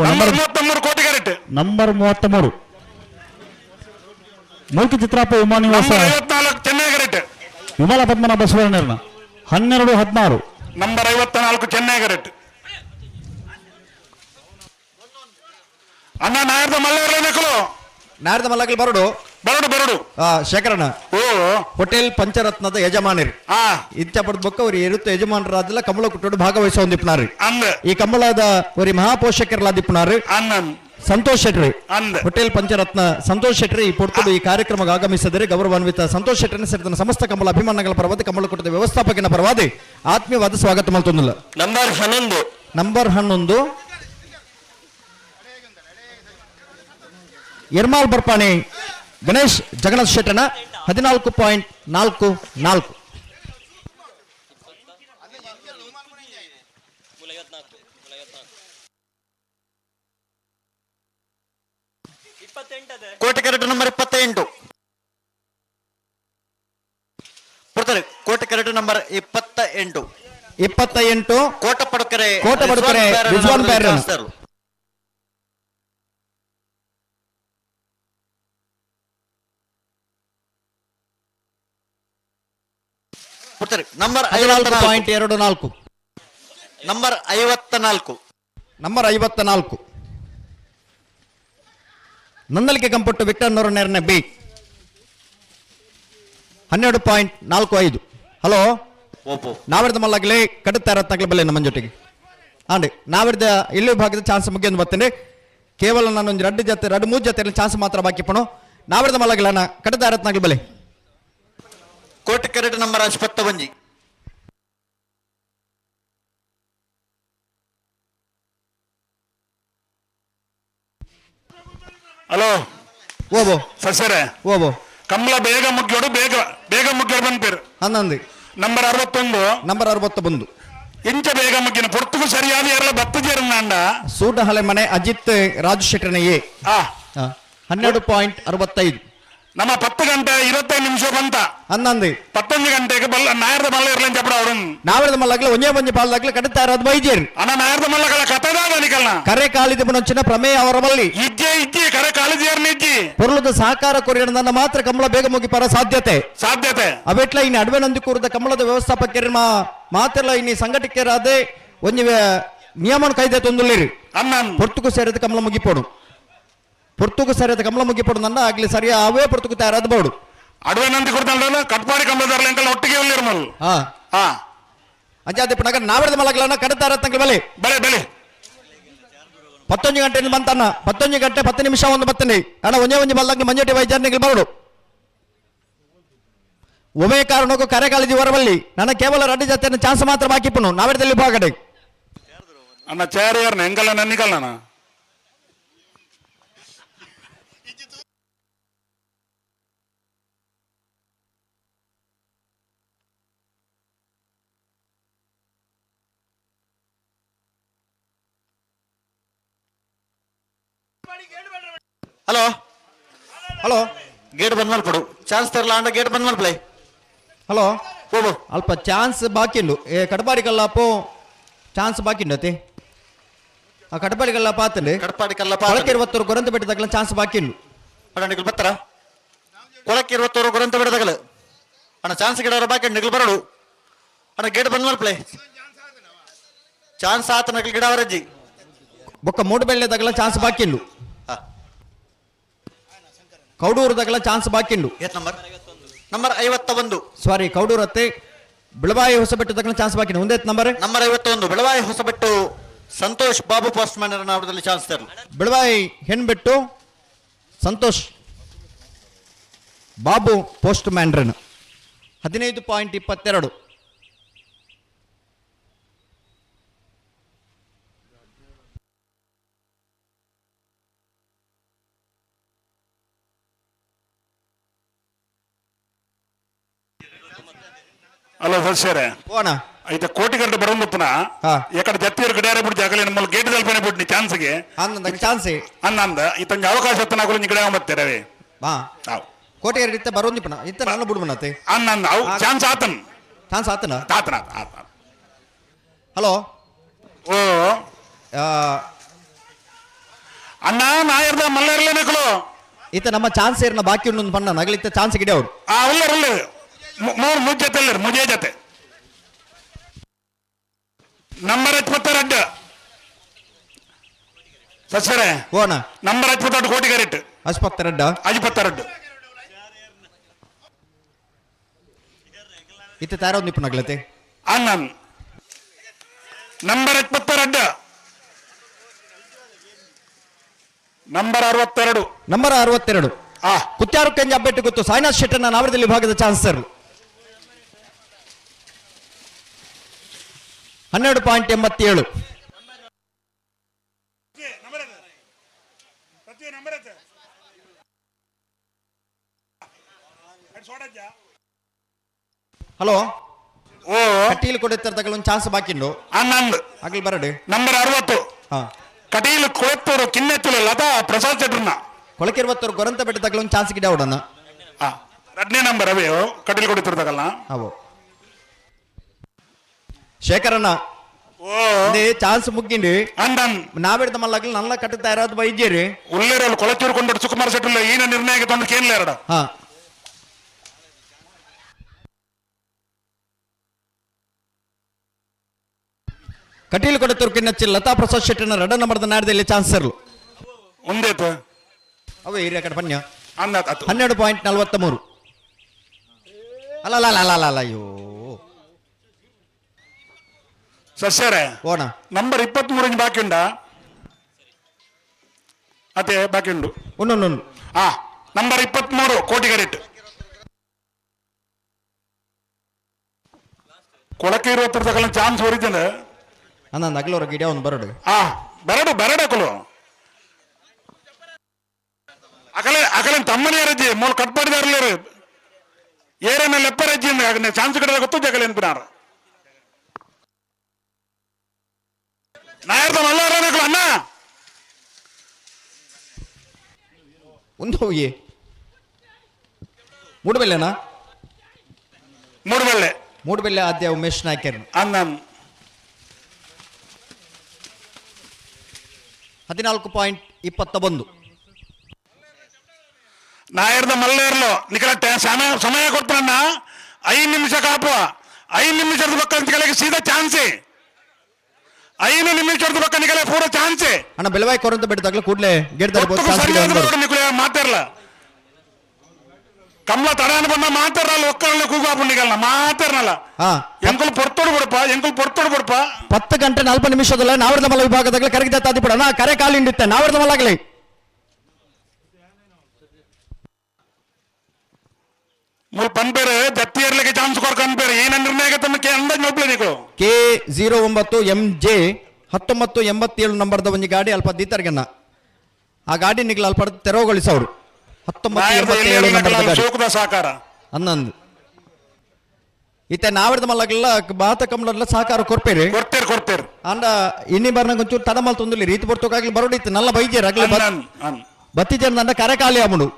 ನಂಬರ್ 33 ಕೋಟಿ ಕರೆಕ್ಟ್ ನಂಬರ್ 33 ಮೂರ್ತಿ ಚಿತ್ರಾಪ ವಿಮಾನಿವಾಸ 54 ಚೆನ್ನೈ ಕರೆಕ್ಟ್ ವಿಮಲ ಪದ್ಮನಾಭ ಸುವರ್ಣರ್ನ 12-16 ನಂಬರ್ 54 ಚೆನ್ನೈ ಕರೆಕ್ಟ್ ಅಣ್ಣ ನಾಯರ್ದ ಮಲ್ಲರ್ಲ ನಕಲು ನಾರದ ಮಲ್ಲಗಲ್ ಬರಡು ಬರಡು ಶೇಖರಣ್ಣ ಓ ಹೋಟೆಲ್ ಪಂಚರತ್ನದ ಯಜಮಾನಿರಿ ಇಚ್ಛ ಪಡ್ಬೇಕು ಅವ್ರು ಇರುತ್ತೆ ಯಜಮಾನರಾದಿಲ್ಲ ಕಮಲ ಕುಟ್ಟೋಡು ಭಾಗವಹಿಸ ಹೊಂದಿಪ್ನಾರಿ ಅಂದ ಈ ಕಮಲದ ಅವರಿ ಮಹಾಪೋಷಕರ್ಲಾದಿಪ್ನಾರಿ ಅಣ್ಣನ್ ಸಂತೋಷ್ ಶೆಟ್ರಿ ಅಂದ ಹೋಟೆಲ್ ಪಂಚರತ್ನ ಸಂತೋಷ್ ಶೆಟ್ರಿ ಈ ಪೊರ್ತುಡು ಈ ಕಾರ್ಯಕ್ರಮಕ್ಕೆ ಆಗಮಿಸಿದರೆ ಗೌರವಾನ್ವಿತ ಸಂತೋಷ್ ಶೆಟ್ರಿನ ಸೇರಿದ ಸಮಸ್ತ ಕಮಲ ಅಭಿಮಾನಗಳ ಪರವಾದಿ ಕಮಲ ಕುಟ್ಟದ ವ್ಯವಸ್ಥಾಪಕನ ಪರವಾದಿ ಆತ್ಮೀಯವಾದ ಸ್ವಾಗತ ಮಲ್ತೊಂದಿಲ್ಲ. ನಂಬರ್ 11 ಯರ್ಮಾಲ್ ಬರ್ಪಾಣಿ ಗಣೇಶ್ ಜಗನ್ನಾಥ್ ಶೆಟ್ಟನ 14.44. ಕೋಟಿ ಕರೆಟ್ ನಂಬರ್ 28 ಬರ್ತಾರೆ. ಕೋಟಿ ಕರೆಟ್ ನಂಬರ್ 28 ಕೋಟ ಪಡುಕರೆ ರಿಜ್ವಾನ್ ಬ್ಯಾರನ್ ನಂಬರ್ 14.24 ನಂಬರ್ 54 ನಂದಲಿಕೆ ಕಂಪಟ್ಟು ವಿಕ್ಟರ್ ನೂರನೇರನೆ ಬಿ 12.45. ಹಲೋ ನಾವಿರ್ದ ಮಲ್ಲಾಗಲಿ ಕಡುತ್ತಾ ಇರತ್ನಾಗ್ಲಿ ಬಲ್ಲೆ ನಮ್ಮ ಜೊತೆಗೆ ಆಂಡಿ ನಾವಿರ್ದ ಇಲ್ಲಿ ಭಾಗದ ಚಾನ್ಸ್ ಮುಗಿಯೊಂದು ಬರ್ತೀನಿ. ಕೇವಲ ನಾನು ಒಂದು 2-3 ಜೊತೆ ಚಾನ್ಸ್ ಮಾತ್ರ ಬಾಕಿ ಪಣು ನಾವಿರ್ದ ಮಲ್ಲಾಗಲ್ಲ ಕಡುತ್ತಾ ಇರತ್ನಾಗ್ಲಿ ಬಲ್ಲೆ ಕೋಟಿ ಕರೆಟ್ ನಂಬರ್ 55 ಹಲೋ ಓಬೋ ಸಸರೆ ಓಬೋ ಕಮಲ ಬೇಗ ಮುಗ್ಗೋಡು ಬೇಗ ಮುಗ್ಗೋಡು ಬಂದ್ಪೇರು ಹನ್ನೊಂದು ನಂಬರ್ 61 ಇಂಚ ಬೇಗ ಮುಗ್ಗಿನ ಪೊರ್ತುಕು ಸರಿಯಾದ ಯಾರಲ್ಲ ಬತ್ತಜೇರನ್ನ ಸೂಟ ಹಳೆ ಮನೆ ಅಜಿತ್ ರಾಜು ಶೆಟ್ಟರನೆಯೇ 12.65. ನಮ್ಮ 10 ಗಂಟೆ 25 ನಿಮಿಷ ಬಂತ 11 ಗಂಟೆಗೆ ನಾಯರ್ದ ಮಲ್ಲ ಇರ್ಲೇನ್ ಚಪ್ಪಡ ಅವಡು ನಾವಿರ್ದ ಮಲ್ಲಗಲ ಒಂಜೆ ಪಾಲ್ದಾಗ್ಲಿ ಕಡುತ್ತಾ ಇರೋದು ಬೈಜೇರಿ ಅಣ್ಣ ನಾಯರ್ದ ಮಲ್ಲಗಳ ಕಥೆದಾಗ ನಿಕಲ್ನ ಕರೆ ಕಾಲಿದ ಬನೊಚ್ಚಿನ ಪ್ರಮೇಯ ಅವರ ಬಲ್ಲಿ ಇಜ್ಜಿ ಕರೆ ಕಾಲೇಜಿಯರ್ನ ಇಜ್ಜಿ ಪೊರ್ಲದ ಸಹಕಾರ ಕೊರಿಯಣ್ಣ ಮಾತ್ರ ಕಮಲ ಬೇಗ ಮುಗಿ ಪರ ಸಾಧ್ಯತೆ ಅವೆಟ್ಲ ಇನ್ನು ಅಡ್ವೆ ನಂದಿ ಕೂರದ ಕಮಲದ ವ್ಯವಸ್ಥಾಪಕರ ಮಾತೆಲ್ಲ ಇನ್ನು ಸಂಘಟಕರಾದೆ ಒಂಜಿ ನಿಯಮನ ಕೈದೆ ತೊಂದುಲ್ಲಿರಿ ಪೊರ್ತುಕು ಸೇರಿದ ಕಮಲ ಮುಗಿಪೋಡು ಪೊರ್ತುಕು ಸರಿಯಾದ ಕಮಲ ಮುಗಿಪೋಡು ನನ್ನ ಆಗ್ಲಿ ಸರಿಯ ಅವೇ ಪೊರ್ತುಕು ತಯಾರಾದ ಬೋಡು ಅಡ್ವೆ ನಂದಿ ಕೊಡ್ತಾಳ ಕಟ್ಪಾಡಿ ಕಮಲದಾರಲ್ಲ ಅಂತ ಒಟ್ಟಿಗೆ ಇರ್ಮಲ್ ಅಂಜಾದಿ ಪುನಗ ನಾವಿರ್ದ ಮಲಗಲನ್ನ ಕಡುತ್ತಾ ಇರತ್ತಂಗ್ಲಿ ಬಲೆ 11 ಗಂಟೆಯಿಂದ ಬಂತಣ್ಣ 11 ಗಂಟೆ 10 ನಿಮಿಷ ಒಂದು ಬತ್ತನಿ ಅಣ್ಣ ಒಂಜೆ ಬಲ್ಲಾಗ್ಲಿ ಮಂಜೋಟಿ ವೈಜಾರ್ನಿಗೆ ಬರೋಡು ಒಮೆ ಕಾರಣಕ್ಕೂ ಕರೆ ಕಾಲೇಜಿ ಹೊರಬಲ್ಲಿ ನನ್ನ ಕೇವಲ 2 ಜೊತೆ ಚಾನ್ಸ್ ಮಾತ್ರ ಬಾಕಿ ಪುನು ನಾವಿರ್ದಲ್ಲಿ ಬಾಗಡೆ ಅಣ್ಣ ಚಾರಿಯರ್ನ ಹೆಂಗಲ್ಲ ನನ್ನಿಕಲ್ಲಣ್ಣ ಹಲೋ ಗೇಟ್ ಬಂದ್ ಮಲ್ಪಡು ಚಾನ್ಸ್ ತರಲ್ಲ ಅಂಡ ಗೇಟ್ ಬಂದ್ ಮಲ್ಪಲೆ ಹಲೋ ಓಬೋ ಅಲ್ಪ ಚಾನ್ಸ್ ಬಾಕಿಂಡು ಕಡಪಾಡಿ ಕಲ್ಲಾಪು ಚಾನ್ಸ್ ಬಾಕಿಂಡು ಅತಿ ಆ ಕಡಪಾಡಿ ಕಲ್ಲಾಪ ಆತಂడి ಕಡಪಾಡಿ ಕಲ್ಲಪ್ಪ ಕೊಳಕೆ 20 ಕೊರಂತ ಬೆಟ್ಟದಾಗಲ ಚಾನ್ಸ್ ಬಾಕಿಂಡು ಅಡನಿಗಳು ಬತ್ತರಾ ಕೊಳಕ್ಕೆ 20 ಗುರಂತ ಬಿಡದಾಗಲು ಅಣ್ಣ ಚಾನ್ಸ್ ಗಿಡವರ ಬಾಕಿ ನಿಗಲು ಬರಡು ಅಣ್ಣ ಗೇಟ್ ಬಂದ್ ಮಲ್ಪ್ಲೆ ಚಾನ್ಸ್ ಆತ ನಗಲು ಗಿಡವರಜ್ಜಿ ಬೊಕ್ಕ ಮೂಡುಬೆಳ್ಳೆ ತಗಲ ಚಾನ್ಸ್ ಬಾಕಿಂಡು ಕೌಡೂರು ತಗಲ ಚಾನ್ಸ್ ಬಾಕಿಂಡು ಏತ್ ನಂಬರ್ 51 ಸಾರಿ ಕೌಡೂರು ಅತ್ತೆ ಬಿಳವಾಯಿ ಹೊಸಬೆಟ್ಟು ತಗಲ ಚಾನ್ಸ್ ಬಾಕಿಂಡು ಒಂದೇತ್ ನಂಬರ್ 51 ಬೆಳವಾಯಿ ಹೊಸಬೆಟ್ಟು ಸಂತೋಷ್ ಬಾಬು ಪೋಸ್ಟ್ ಮ್ಯಾನ್ ನಾವದಲ್ಲಿ ಚಾನ್ಸ್ ತರಲು ಬಿಳವಾಯಿ ಹೆಣ್ಬೆಟ್ಟು ಸಂತೋಷ್ ಬಾಬು ಪೋಸ್ಟ್ ಮ್ಯಾನ್ರನ್ 15.22. ಅಲ್ಲ ಸರ್ ಓಣ అయితే కోటి గంట బరువున ఎక్కడ జత్తియర్ గడియార బిడ్డ జగలే ನಮ್ಮ ಗೇಟ್ ದಲ್ಪನೆ ಬಿಡ್ನಿ ಚಾನ್ಸ್ಗೆ ಅಂದ ಚಾನ್ಸೆ ಅನ್ನಂದ ಇತಂಜ ಅವಕಾಶ ತನಗಳು ನಿಗಡೆ ಮತ್ತೆ ರವೆ ಬಾ ಅವ್ ಕೋಟೆ ಇತ್ತ ಬರೋಂದಿಪ್ಪನ ಇತ್ತ ನಾನು ಬಿಡ್ಬನತೆ ಅನ್ನಂದ ಅವ್ ಚಾನ್ಸ್ ಆತನ್ ಚಾನ್ಸ್ ಆತನ ಆತನ ಹಲೋ ಓ ಅಣ್ಣ ನಾಯರ್ದ ಮಲ್ಲೇರ್ಲೇನಕಲು ಇತ್ತ ನಮ್ಮ ಚಾನ್ಸ್ ಏರ್ನ ಬಾಕಿ ಉಂಡು ಪಣ್ಣ ನಗಲಿತ್ತ ಚಾನ್ಸ್ ಗಿಡ ಅವ್ರು ಉಳ್ಳರ್ ಮೂರು ಮುಜ್ಜತೆ ಎಲ್ಲರು ಮುಜೆ ಜತೆ ನಂಬರ್ 72 ಸಸರೆ ಓಣ ನಂಬರ್ 72 ಕೋಟಿ ಕರೆಕ್ಟ್ ಅಸ್ಪತ್ತರಡ್ಡ 52 ಇತ್ತ ತಾರ ಒಂದು ನಿಪ್ಪು ನಗಲತೆ ಅನ್ನನ್ ನಂಬರ್ 72 ನಂಬರ್ 62 ನಂಬರ್ 62 ಕುತ್ಯಾರು ಕೆಂಜ ಅಬ್ಬೆಟ್ಟು ಗೊತ್ತು ಸಾಯಿನಾಥ್ ಶೆಟ್ಟರ್ನ ನಾವರದಲ್ಲಿ ಭಾಗದ ಚಾನ್ಸ್ ಸರ್ 12.87. ಹಲೋ ಓ ಕಟೀಲು ಕೊಡುತ್ತಿರ್ತಕ್ಕಂಥ ಒಂದು ಚಾನ್ಸ್ ಬಾಕಿಂಡು ಅನ್ನಂದು ಆಗ್ಲಿ ಬರಡು ನಂಬರ್ 60 ಕಟೀಲು ಕೊಳೆತ್ತೂರು ಕಿನ್ನೆತ್ತೂರು ಲತಾ ಪ್ರಸಾದ್ ಚಟ್ರನ್ನ ಕೊಳಕಿರುವತ್ತರು ಗೊರಂತ ಬೆಟ್ಟದಾಗಲ ಒಂದು ಚಾನ್ಸ್ ಗಿಡ ಅವಡನ್ನ ಎರಡನೇ ನಂಬರ್ ಅವೇ ಕಟೀಲು ಕೊಡುತ್ತಿರ್ತಕ್ಕಲ್ಲ ಅವು ಶೇಖರಣ್ಣ ಓ ಚಾನ್ಸ್ ಮುಗ್ಗಿಂಡು ಅಂದನ್ ನಾವಿಡ್ದ ಮಲ್ಲಾಗಲಿ ನನ್ನ ಕಟ್ಟುತ್ತಾ ಇರೋದು ಬೈದ್ಯರಿ ಉಳ್ಳೇರಲ್ಲಿ ಕೊಳಚೂರು ಕೊಂಡು ಸುಕುಮಾರ್ ಶೆಟ್ರಲ್ಲ ಈನ ನಿರ್ಣಯಕ್ಕೆ ತಂದು ಕೇಳಲ ಎರಡ ಹಾ ಕಟೀಲು ಕೊಡುತ್ತರು ಕಿನ್ನಚ್ಚಿ ಲತಾ ಪ್ರಸಾದ್ ಶೆಟ್ಟರ್ನ ರಡ ನಂಬರ್ದ ನಾಡ್ದಲ್ಲಿ ಚಾನ್ಸ್ ಸರ್ಲು ಒಂದೇತು ಅವೇ ಹಿರಿಯ ಕಡೆ ಪನ್ಯ ಅಂದ 12.43. ಅಲ್ಲ ಅಯ್ಯೋ ಸಸ್ಯರೇ ಓಣ ನಂಬರ್ 23 ಬಾಕಿ ಉಂಡ ಅದೇ ಬಾಕಿ ಉಂಡು ಒಂದೊಂದು ನಂಬರ್ 23 ಕೋಟಿ ಕರೆಕ್ಟ್ ಕೊಳಕೆ ಇರುವತ್ತರದಲ್ಲ ಚಾನ್ಸ್ ಹೊರಿತಂದ್ರೆ ಅನ್ನ ನಗಲವ್ರ ಗಿಡ ಒಂದು ಬರಡು ಬೆರಡಕಲು ಅಕಲೆ ತಮ್ಮನೇ ರಜ್ಜಿ ಮೂಲ ಕಟ್ ಮಾಡಿದಾರಲ್ಲ ಏರೇನ ಲೆಪ್ಪ ರಜ್ಜಿ ಚಾನ್ಸ್ ಕಡೆ ಗೊತ್ತು ಜಗಲ ಎನ್ಪಿನಾರು ನಾಯರ್ದ ಮಲ್ಲಾರನಕಲು ಅಣ್ಣ ಒಂದು ಹೋಗಿ ಮೂಡುಬೆಲ್ಲೆನಾ ಮೂಡುಬೆಲ್ಲೆ ಆದ್ಯ ಉಮೇಶ್ ನಾಯ್ಕರ್ ಅನ್ನ 14.21. ನಾಯರ್ದ ಮಲ್ಲೇರ್ಲು ನಿಖಲ ಸಮಯ ಕೊಡ್ತಾನ 5 ನಿಮಿಷ ಕಾಪು 5 ನಿಮಿಷದ ಪಕ್ಕ ನಿಖಲಿಗೆ ಸೀದಾ ಚಾನ್ಸೆ 5 ನಿಮಿಷದ ಪಕ್ಕ ನಿಖಲೆ ಪೂರ ಚಾನ್ಸೆ ಅಣ್ಣ ಬೆಳವಾಯಿ ಕೊರಂತ ಬಿಡ್ದಾಗ್ಲ ಕೂಡಲೇ ಗೆಡ್ದ ಮಾತಾಡ್ಲ ಕಮಲ ತಡಾನ ಬಂದ ಮಾತಾಡಲ್ಲ ಒಕ್ಕರಲ್ಲ ಕೂಗಾಪು ನಿಗಲ್ಲ ಮಾತಾಡ್ನಲ್ಲ ಎಂಕಲ್ ಪೊರ್ತೋಡು ಬಿಡಪ್ಪ 10 ಗಂಟೆ 4 ನಿಮಿಷದಲ್ಲ ನಾವರ್ದ ಮಲ್ಲ ವಿಭಾಗದಾಗಲ ಕರೆಗೆ ತಾದಿ ಬಿಡೋಣ ಕರೆ ಕಾಲಿಂಡಿತ್ತೆ ನಾವರ್ದ ಮಲ್ಲಾಗಲಿ ಮೂಲ ಪನ್ಪೇರು ಜತ್ತಿಯರ್ಲಿಗೆ ಚಾನ್ಸ್ ಕೊಡ್ಕೊಂಡ್ಪೇರು ಏನ ನಿರ್ಣಯ ತಮ್ಮಕ್ಕೆ ಅಂದಾಜ್ ನೋಡ್ಲಿ ನೀವು K09 MJ 1987 ನಂಬರ್ದ ಒಂದು ಗಾಡಿ ಅಲ್ಪ ದೀತರ್ಗನ್ನ ಆ ಗಾಡಿ ನಿಗ್ಲ ಅಲ್ಪ ತೆರವುಗೊಳಿಸವ್ರು 1987 ನಂಬರ್ದ ಗಾಡಿ ಶೋಕದ ಸಹಕಾರ ಅನ್ನಂದು ಇತ್ತೆ ನಾವಿಡ್ದ ಮಲ್ಲಗಲ್ಲ ಬಾತ ಕಮಲ ಸಹಕಾರ ಕೊರ್ಪೇರಿ ಕೊಡ್ತೇರು ಅಂಡ ಇನ್ನಿ ಬರ್ನ ಒಂಚೂರು ತಡ ಮಲ್ ತೊಂದಿಲ್ಲ ರೀತಿ ಬರ್ತೋಕಾಗ್ಲಿ ಬರೋಡಿತ್ತು ನಲ್ಲ ಬೈಜೇರ್ ಆಗ್ಲಿ ಬತ್ತಿ ಜನ ಅಂಡ ಕರೆ ಖಾಲಿ ಅಮ್ಮಡು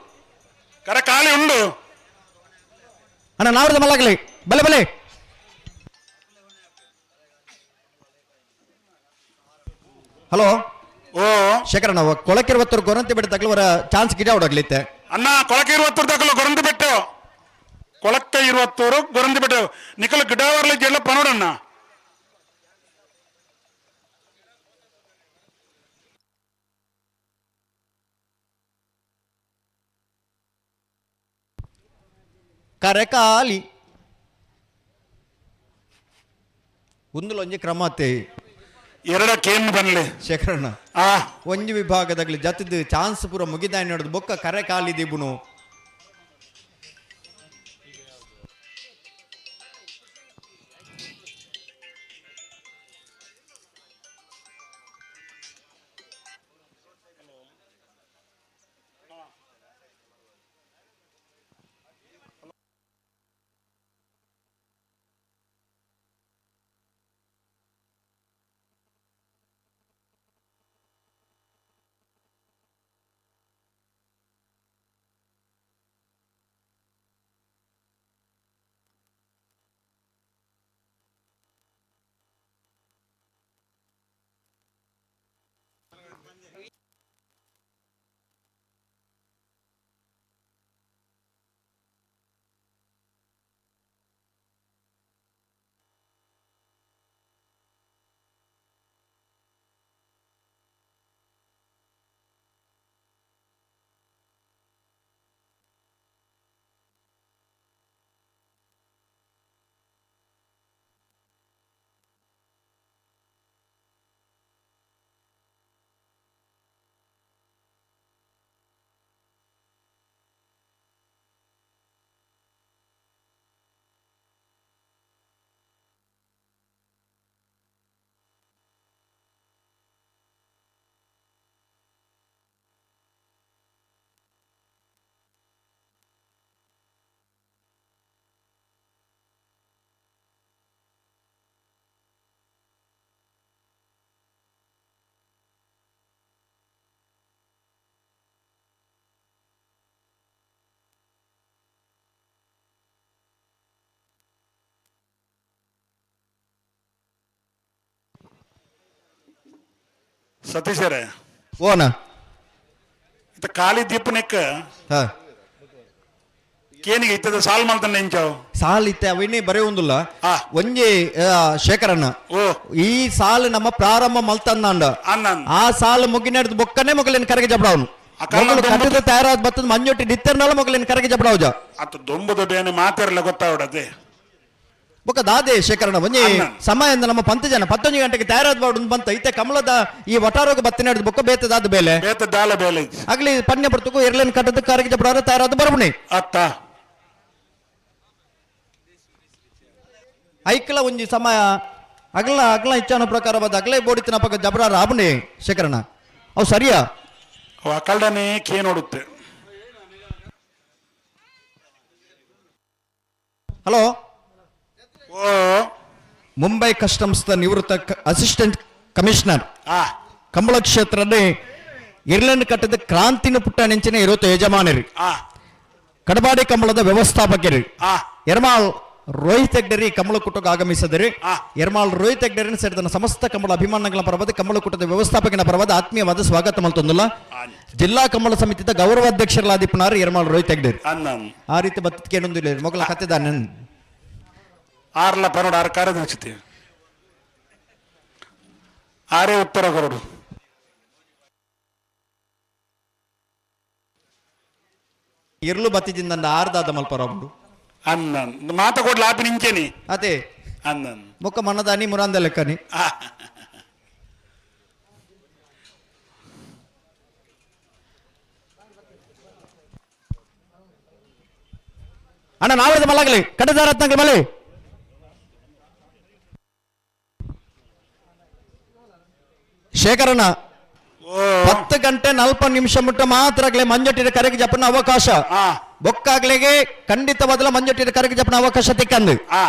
ಕರೆ ಖಾಲಿ ಉಂಡು ಅಣ್ಣ ನಾವಿಡ್ದ ಮಲ್ಲಾಗಲಿ ಬಲೆ ಹಲೋ ಓ ಶೇಖರಣ್ಣ ಕೊಳಕಿರುವತ್ತರು ಗೊರಂತೆ ಬಿಟ್ಟು ತಗಲವರ ಚಾನ್ಸ್ ಗಿಡ ಹೊಡಗ್ಲಿತ್ತೆ ಅಣ್ಣ ಕೊಳಕೆ 20 ತಗಲು ಗೊರಂತ ಬೆಟ್ಟ 20 ಗೊರಂದಿಪೇಟೆ ನಿಖಲ ಗಿಡಾವರ್ಲಿ ಜೆಲ್ಲ ಪನೋಡಣ್ಣ ಕರೆಕಾಲಿ ಒಂದುಲ ಒಂಜಿ ಕ್ರಮತೆ ಎರಡಕ್ಕೇನು ಬನ್ಲಿ ಶೇಖರಣ್ಣ ಆ ಒಂಜಿ ವಿಭಾಗದಾಗಲಿ ಜತದ ಚಾನ್ಸ್ ಪೂರ ಮುಗಿದಾಯ್ ನೋಡುದು ಬೊಕ್ಕ ಕರೆ ಕಾಲಿ ದಿಬುನು ಸತೀಶರೇ ಓನ ಇತ್ತ ಖಾಲಿ ದೀಪನೆಕ್ಕ ಹ ಕೇನಿಗೆ ಇತ್ತದ ಸಾಲ್ ಮಾಡ್ತಾನೆ ಎಂಚಾವ್ ಸಾಲ್ ಇತ್ತೆ ಅವನ್ನೇ ಬರೇ ಒಂದುಲ್ಲ ಆ. ಒಂಜಿ ಶೇಖರಣ್ಣ ಓ ಈ ಸಾಲು ನಮ್ಮ ಪ್ರಾರಂಭ ಮಲ್ತಂದ ಅನ್ನ ಆ ಸಾಲು ಮುಗಿನಡ್ದು ಬೊಕ್ಕನೆ ಮೊಗಲಿನ ಕರೆಗೆ ಜಬಡವನು ಮೊಗಲು ಕಟ್ಟಿದ ತಯಾರಾದ ಬತ್ತದ ಮಂಜೊಟ್ಟಿ ನಿತ್ತರ್ನಲ್ಲ ಮೊಗಲಿನ ಕರೆಗೆ ಜಬಡವಜ ಅತ್ತು ದೊಂಬದ ಬೇನೆ ಮಾತಾರಲ್ಲ ಗೊತ್ತಾವಡದೆ ಬೊಕ್ಕ ದಾದೆ ಶೇಖರಣ್ಣ ಒಂಜಿ ಅನ್ನ. ಸಮಯ ನಮ್ಮ ಪಂತ ಜನ 11 ಗಂಟೆಗೆ ತಯಾರಾದ ಬಾಡು ಬಂತ ಐತೆ ಕಮಲದ ಈ ವಟಾರೋಗ ಬತ್ತಿನ ಹಿಡಿದು ಬೊಕ್ಕ ಬೇತದಾದ ಬೇಲೆ ಬೇತ ದಾಲ ಬೇಲೆ ಆಗ್ಲಿ ಪನ್ಯ ಬರ್ತಕು ಎರ್ಲೇನ್ ಕಟ್ಟದ ಕರೆಗೆ ಜಬಡವ್ರ ತಯಾರಾದ ಬರಬಣಿ ಅತ್ತ ಐಕ್ಲ ಒಂಜಿ ಸಮಯ ಅಗ್ಲ ಅಗ್ಲ ಇಚ್ಛಾನ ಪ್ರಕಾರವಾದ ಅಗ್ಲೇ ಬೋಡಿತಿನ ಪಕ್ಕ ಜಬರಾರ ಆಬಣಿ ಶೇಖರಣ್ಣ ಅವು ಸರಿಯಾ ಅವ ಅಕಲ್ಡನೆ ಕೇ ನೋಡುತ್ತೆ ಹಲೋ ಓ ಮುಂಬೈ ಕಸ್ಟಮ್ಸ್ ನಿವೃತ್ತ ಅಸಿಸ್ಟೆಂಟ್ ಕಮಿಷನರ್ ಆ ಕಂಬಳ ಕ್ಷೇತ್ರದ ಇರ್ಲೆಂಡ್ ಕಟ್ಟದ ಕ್ರಾಂತಿನ ಪುಟ್ಟಣೆಂಚಿನ ಇರುತ್ತ ಯಜಮಾನರಿ ಆ ಕಡಬಾಡಿ ಕಂಬಳದ ವ್ಯವಸ್ಥಾಪಕರಿ ಆ ಎರ್ಮಾಳ್ ರೋಹಿತ್ ಹೆಗ್ಡರಿ ಕಂಬಳ ಕುಟಕ್ಕೆ ಆಗಮಿಸಿದರೆ ಆ. ಎರ್ಮಾಳ್ ರೋಹಿತ್ ಹೆಗ್ಡರಿನ ಸೇರಿದ ಸಮಸ್ತ ಕಂಬಳ ಅಭಿಮಾನಗಳ ಪರವಾದ ಕಂಬಳ ಕುಟದ ವ್ಯವಸ್ಥಾಪಕನ ಪರವಾದ ಆತ್ಮೀಯವಾದ ಸ್ವಾಗತ ಮಲ್ತೊಂದಿಲ್ಲ ಜಿಲ್ಲಾ ಕಂಬಳ ಸಮಿತಿದ ಗೌರವಾಧ್ಯಕ್ಷರಾದಿಪ್ಪನಾರು ಎರ್ಮಾಳ್ ರೋಹಿತ್ ಹೆಗ್ಡರಿ ಅನ್ನ ಆ ರೀತಿ ಬತ್ತಕ್ಕೆ ಏನೊಂದಿಲ್ಲ ಮೊಗಲ ಕತ್ತಿದಾನೆ ಆರ್ಲ ಪರೋಡು ಆರು ಕಾರ್ಯದರ್ಶಿ ಆರೇ ಉತ್ತರ ಕೊರಡು ಇರ್ಲು ಬತ್ತಿದಿಂದ ಆರ್ದಾದ ಮಲ್ಪರಬುಡು ಅನ್ನ ಮಾತ ಕೊಡ್ಲ ಆಪಿ ನಿಂಚೇನಿ ಅದೇ ಅನ್ನ ಮೊಕ್ಕ ಮನ್ನದಾನಿ ಮುರಾಂದ ಲೆಕ್ಕನಿ ಅಣ್ಣ ನಾವೇ ಮಲಾಗಲಿ ಕಡದಾರತ್ನಂಗೆ ಮಲೆ ಶೇಖರಣ್ಣ ಓ 10 ಗಂಟೆ 40 ನಿಮಿಷ ಮುಟ್ಟ ಮಾತ್ರ ಮಂಜಟ್ಟಿನ ಕರೆಗೆ ಜಪನ ಅವಕಾಶ ಆ ಬೊಕ್ಕಾಗ್ಲೆಗೆ ಖಂಡಿತವಾದಲ ಮಂಜಟ್ಟಿನ ಕರೆಗೆ ಜಪನ ಅವಕಾಶ ತಿಕ್ಕಂದು ಆ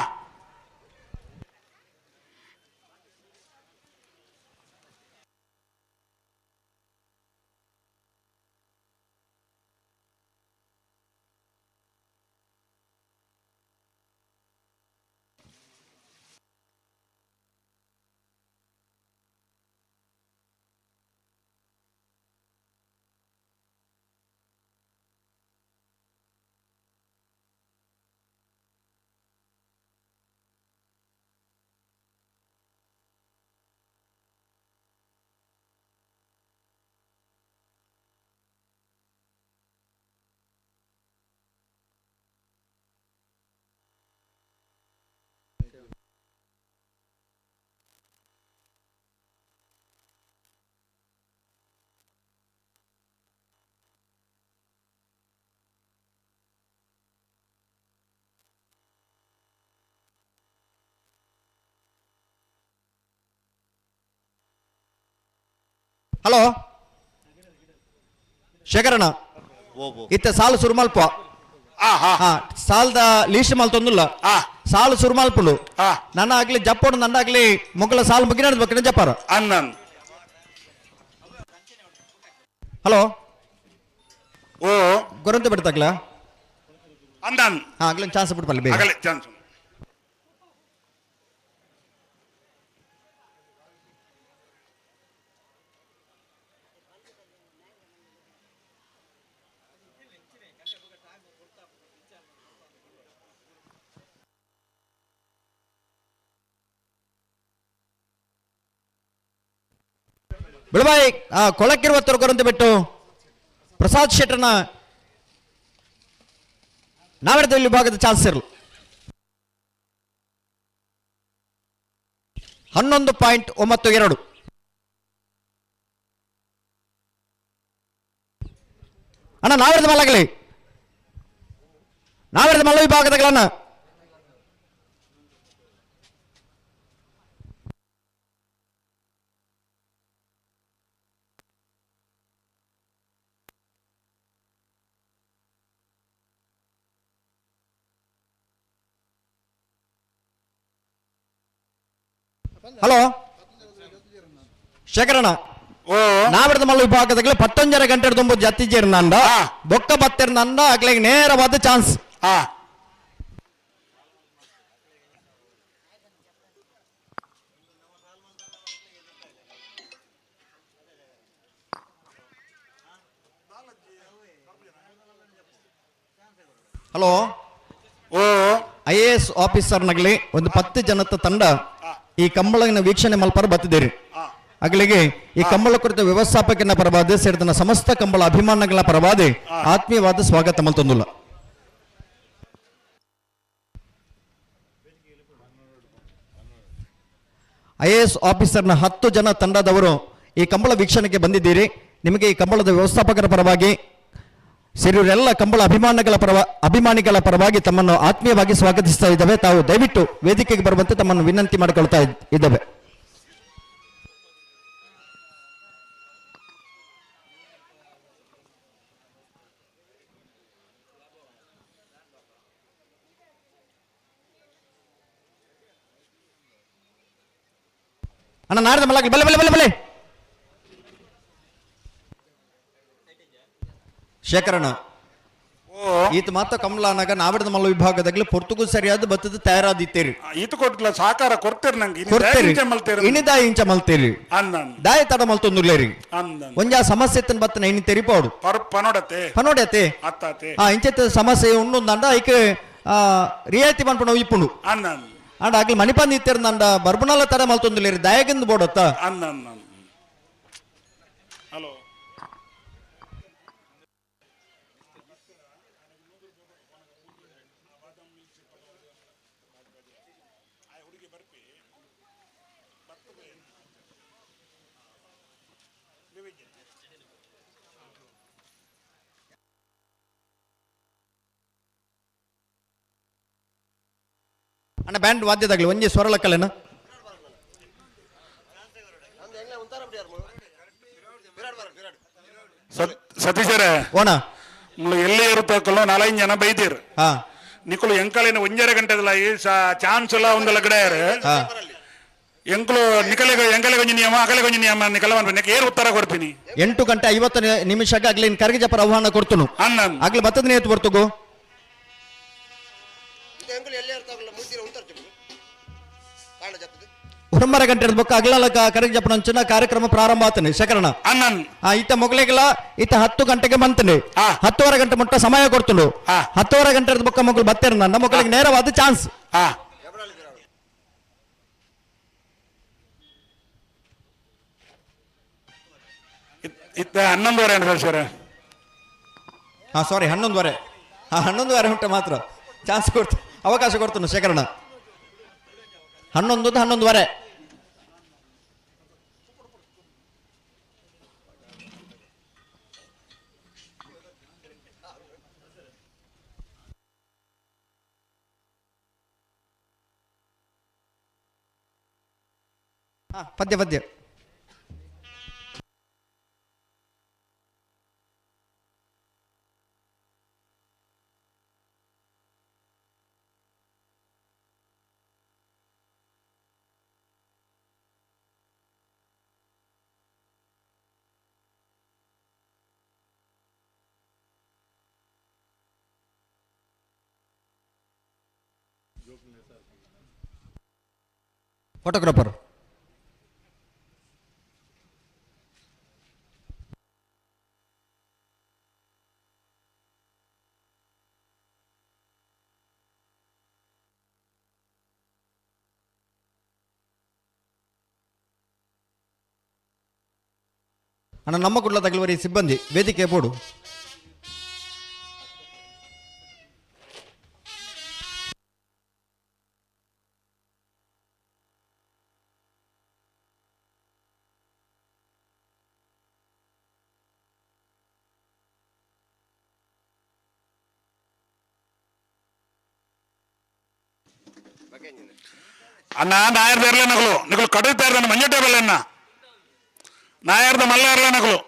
ಹಲೋ ಶೇಖರಣ್ಣ ಇತ್ತ ಸಾಲು ಸುರುಮಲ್ಪ ಆ ಹಾ ಹಾ ಸಾಲ್ದ ಲೀಸ್ಟ್ ಮಲ್ತೊಂದುಲ್ಲ ಆ ಸಾಲು ಸುರುಮಲ್ಪುಂಡು ಆ ನನ್ನ ಆಗ್ಲಿ ಜಪ್ಪೋಡು ನಂದಾಗ್ಲಿ ಮೊಗ್ಲ ಸಾಲು ಮುಗಿ ನಡೆದ್ಬೇಕು ಜಪ್ಪಾರ ಅನ್ನನ್ ಹಲೋ ಓ ಗೊರಂತೆ ಬಿಡ್ತಾಗ್ಲ ಅಂದನ್ ಹಾ ಆಗ್ಲಿ ಚಾನ್ಸ್ ಬಿಟ್ಟು ಬಲ್ಲಿ ಬೇಗ ಆಗಲೇ ಚಾನ್ಸ್ ಬಿಳಬಾಯಿ ಕೊಳಕ್ಕಿರುವತ್ತರ ಗೊರಂತೆ ಬಿಟ್ಟು ಪ್ರಸಾದ್ ಶೆಟ್ಟರ್ನ ನಾವೆಡದಲ್ಲಿ ವಿಭಾಗದ ಚಾನ್ಸ್ ಇರಲು 11.92 ಅಣ್ಣ ನಾವೆಡದ ಮಲ್ಲಾಗಲಿ ನಾವೆಡದ ಮಲ್ಲ ವಿಭಾಗದಗಳನ್ನ ಹಲೋ ಶೇಖರಣ್ಣ ಓ ನಾವಿಡದ ಮಲ್ಲ ವಿಭಾಗದಲ್ಲಿ 11 ಗಂಟೆ ತುಂಬ ಜತ್ತಿಜೇರು ನಂದ ಬೊಕ್ಕ ಬತ್ತೆರ್ ನಂದ ಆಗ್ಲಿಗೆ ನೇರವಾದ ಚಾನ್ಸ್ ಆ ಹಲೋ ಓ IAS ಆಫೀಸರ್ ನಗಲಿ ಒಂದು 10 ಜನದ ತಂಡ ಈ ಕಂಬಳನ ವೀಕ್ಷಣೆ ಮಲ್ಪರ ಬತ್ತಿದ್ದೀರಿ ಅಗಲಿಗೆ ಈ ಕಂಬಳ ಕುರಿತ ವ್ಯವಸ್ಥಾಪಕನ ಪರವಾದ ಸೇರಿದ ಸಮಸ್ತ ಕಂಬಳ ಅಭಿಮಾನಗಳ ಪರವಾದ ಆತ್ಮೀಯವಾದ ಸ್ವಾಗತ ಮಲ್ತೊಂದುಲ್ಲ IAS ಆಫೀಸರ್ನ 10 ಜನ ತಂಡದವರು ಈ ಕಂಬಳ ವೀಕ್ಷಣೆಗೆ ಬಂದಿದ್ದೀರಿ ನಿಮಗೆ ಈ ಕಂಬಳದ ವ್ಯವಸ್ಥಾಪಕರ ಪರವಾಗಿ ಸೇರಿಯವರೆಲ್ಲ ಕಂಬಳ ಅಭಿಮಾನಿಗಳ ಪರವಾಗಿ ತಮ್ಮನ್ನು ಆತ್ಮೀಯವಾಗಿ ಸ್ವಾಗತಿಸ್ತಾ ಇದ್ದಾವೆ ತಾವು ದಯವಿಟ್ಟು ವೇದಿಕೆಗೆ ಬರುವಂತೆ ತಮ್ಮನ್ನು ವಿನಂತಿ ಮಾಡಿಕೊಳ್ತಾ ಇದ್ದಾವೆ ಅಣ್ಣ ನಾಡ್ದ ಮಲ್ಲಾಗ್ಲಿ ಬಲೆ ಬಲೆ ಬಲೆ ಬಲೆ ಶೇಖರಣ್ಣ ಈತ ಮಾತ ಕಮಲಾನಾಗ ನಾವಿಡದ ಮಲ್ಲ ವಿಭಾಗದಾಗಲಿ ಪೊರ್ತುಗೂ ಸರಿಯಾದ ಬತ್ತದ ತಯಾರಾದಿತ್ತೇರಿ ಈತ ಕೊಟ್ಲ ಸಾಕಾರ ಕೊಡ್ತೇರಿ ನಂಗೆ ಕೊಡ್ತೇರಿ ಮಲ್ತೇರಿ ಇನಿದ ಇಂಚ ಮಲ್ತೇರಿ ಅಂದನ್ ದಾಯ ತಡ ಮಲ್ತೊಂದುರ್ಲೇರಿ ಅಂದನ್ ಒಂಜಾ ಸಮಸ್ಯೆ ಎತ್ತನ ಬತ್ತನ ಇನಿ ತೆರಿಪೋಡು ಪನೋಡತೆ ಪನೋಡತೆ ಅತ್ತಾತೆ ಇಂಚೆತ್ತ ಸಮಸ್ಯೆ ಉಣ್ಣುಂದಂಡ ಐಕ ರಿಯಾಯಿತಿ ಮನ್ಪಣ ಇಪ್ಪುಂಡು ಅಂದನ್ ಅಂಡ ಆಗ್ಲಿ ಮಣಿಪಂದ್ ಇತ್ತೇರ್ನಂಡ ಬರ್ಬುನಲ್ಲ ತಡ ಮಲ್ತೊಂದುರ್ಲೇರಿ ದಯಗಿಂದ ಬೋಡತ್ತ ಅಂದನ್ ಹಲೋ ಅಣ್ಣ ಬ್ಯಾಂಡ್ ವಾದ್ಯದಾಗ್ಲಿ ಒಂಜಿ ಸ್ವರಲಕ್ಕಲ್ಲೇನ ಸತೀಶರೇ ಓಣ ಎಲ್ಲಿ ಇರುತ್ತಕ್ಕಲ್ಲ 4 ಜನ ಬೈದಿರು ಹಾ ನಿಕುಲು ಎಂಕಲಿನ 1.5 ಗಂಟೆದಲ್ಲ ಈ ಚಾನ್ಸ್ ಎಲ್ಲ ಒಂದಲ್ಲ ಗಿಡ ಹಾ ಎಂಕಲು ಎಂಕಲೆ ಕೊಂಚ ನಿಯಮ ಅಕಲೆ ಕೊಂಚ ನಿಯಮ ನಿಕಲ ಬಂದ್ಬಿಟ್ಟು ಏರು ಉತ್ತರ ಕೊಡ್ತೀನಿ 8:50 ಆಗ್ಲಿ ಕರ್ಗಿ ಜಪರ ಆಹ್ವಾನ ಕೊಡ್ತನು ಅನ್ನನ್ ಆಗ್ಲಿ ಬತ್ತದ ನೇತು ಬರ್ತಗೋ ಒಂಬರ ಗಂಟೆ ಬೊಕ್ಕ ಅಗ್ಲಲ ಕರೆಗೆ ಜಪನ ಅಂಚನ ಕಾರ್ಯಕ್ರಮ ಪ್ರಾರಂಭ ಆತನೆ ಶೇಖರಣ ಅನ್ನನ್ ಇತ್ತ ಮೊಗಲಿಗೆಲ್ಲ ಇತ್ತ 10 ಗಂಟೆಗೆ ಬಂತನೆ 10:30 ಗಂಟೆ ಮುಟ್ಟ ಸಮಯ ಕೊಡ್ತುಂಡು 10:30 ಗಂಟೆ ಬೊಕ್ಕ ಮಗಳು ಬತ್ತೇರ ನನ್ನ ಮಕ್ಕಳಿಗೆ ನೇರವಾದ ಚಾನ್ಸ್ ಇತ್ತ 11:30 ಸರ್ ಸಾರಿ 11:30 11:30 ಉಂಟು ಮಾತ್ರ ಚಾನ್ಸ್ ಕೊಡ್ತು ಅವಕಾಶ ಕೊಡ್ತಾನು ಶೇಖರಣ 11:30 ಪದ್ಯ ಫೋಟೋಗ್ರಾಫರ್ ಅಣ್ಣ ನಮ್ಮ ಕುಡ್ಲ ತಗಲುವರಿ ಸಿಬ್ಬಂದಿ ವೇದಿಕೆ ಬೋಡು. ಅಣ್ಣ ನಾಯರ್ದ ಇರಲೇ ನಗಲು ನಿಗಳು ಕಡಿತಾ ಇರ್ದಾನೆ ಮಂಜ ಟೇಬಲ್ ಅಣ್ಣ ನಾಯರ್ದ ಮಲ್ಲ ಇರಲೇ ನಗಲು.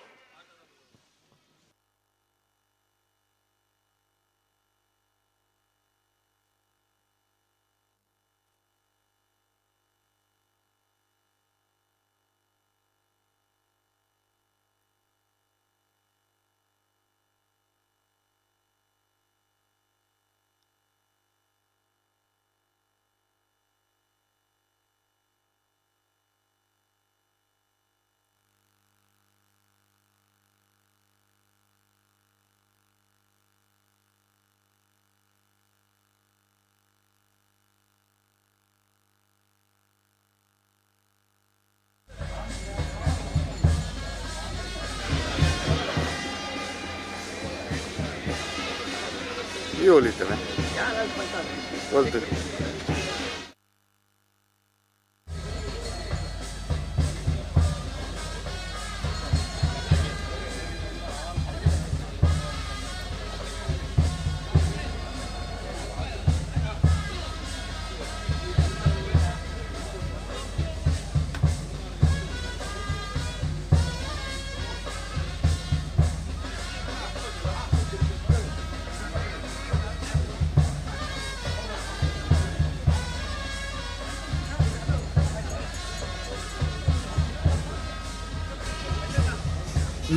Io voliteme. Volte.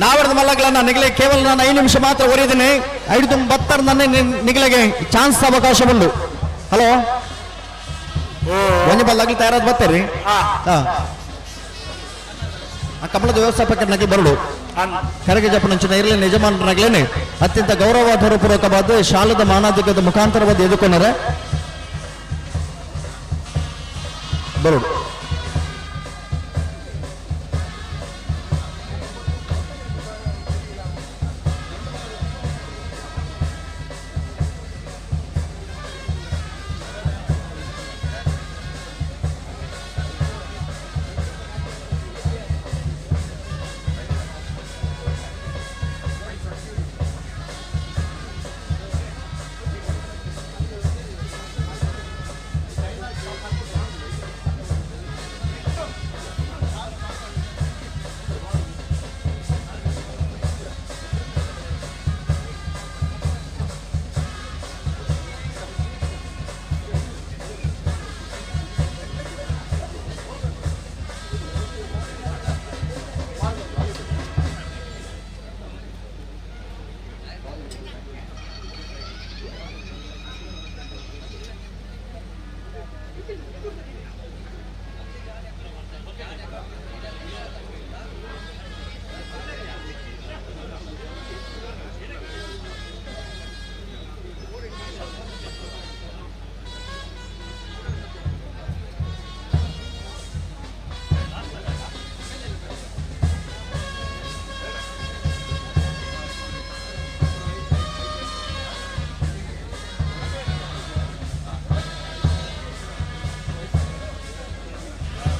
ನಾವರದ ಮಲ್ಲಗಳನ್ನ ನಿಗಲೆ ಕೇವಲ ನಾನು 5 ನಿಮಿಷ ಮಾತ್ರ ಓರಿದ್ದೀನಿ. 5:32 ನನ್ನ ನಿಗಲೆಗೆ ಚಾನ್ಸ್ ಅವಕಾಶ ಬಂದು. ಹಲೋ ಒಂದು ಬಲ್ಲಾಗ್ಲಿ ತಯಾರಾದ ಬರ್ತೀರಿ. ಆ ಕಮಲದ ವ್ಯವಸ್ಥಾಪಕನಾಗಿ ಬರಡು ಕರೆಗೆ ಜಪನಂಚಿನ ಇರಲಿ ಯಜಮಾನರಾಗ್ಲೇನೆ ಅತ್ಯಂತ ಗೌರವಪೂರ್ವಕವಾದ ಶಾಲದ ಮಾನಾಧಿಕದ ಮುಖಾಂತರವಾದ ಎದುಕೊಂಡರೆ ಬರಡು.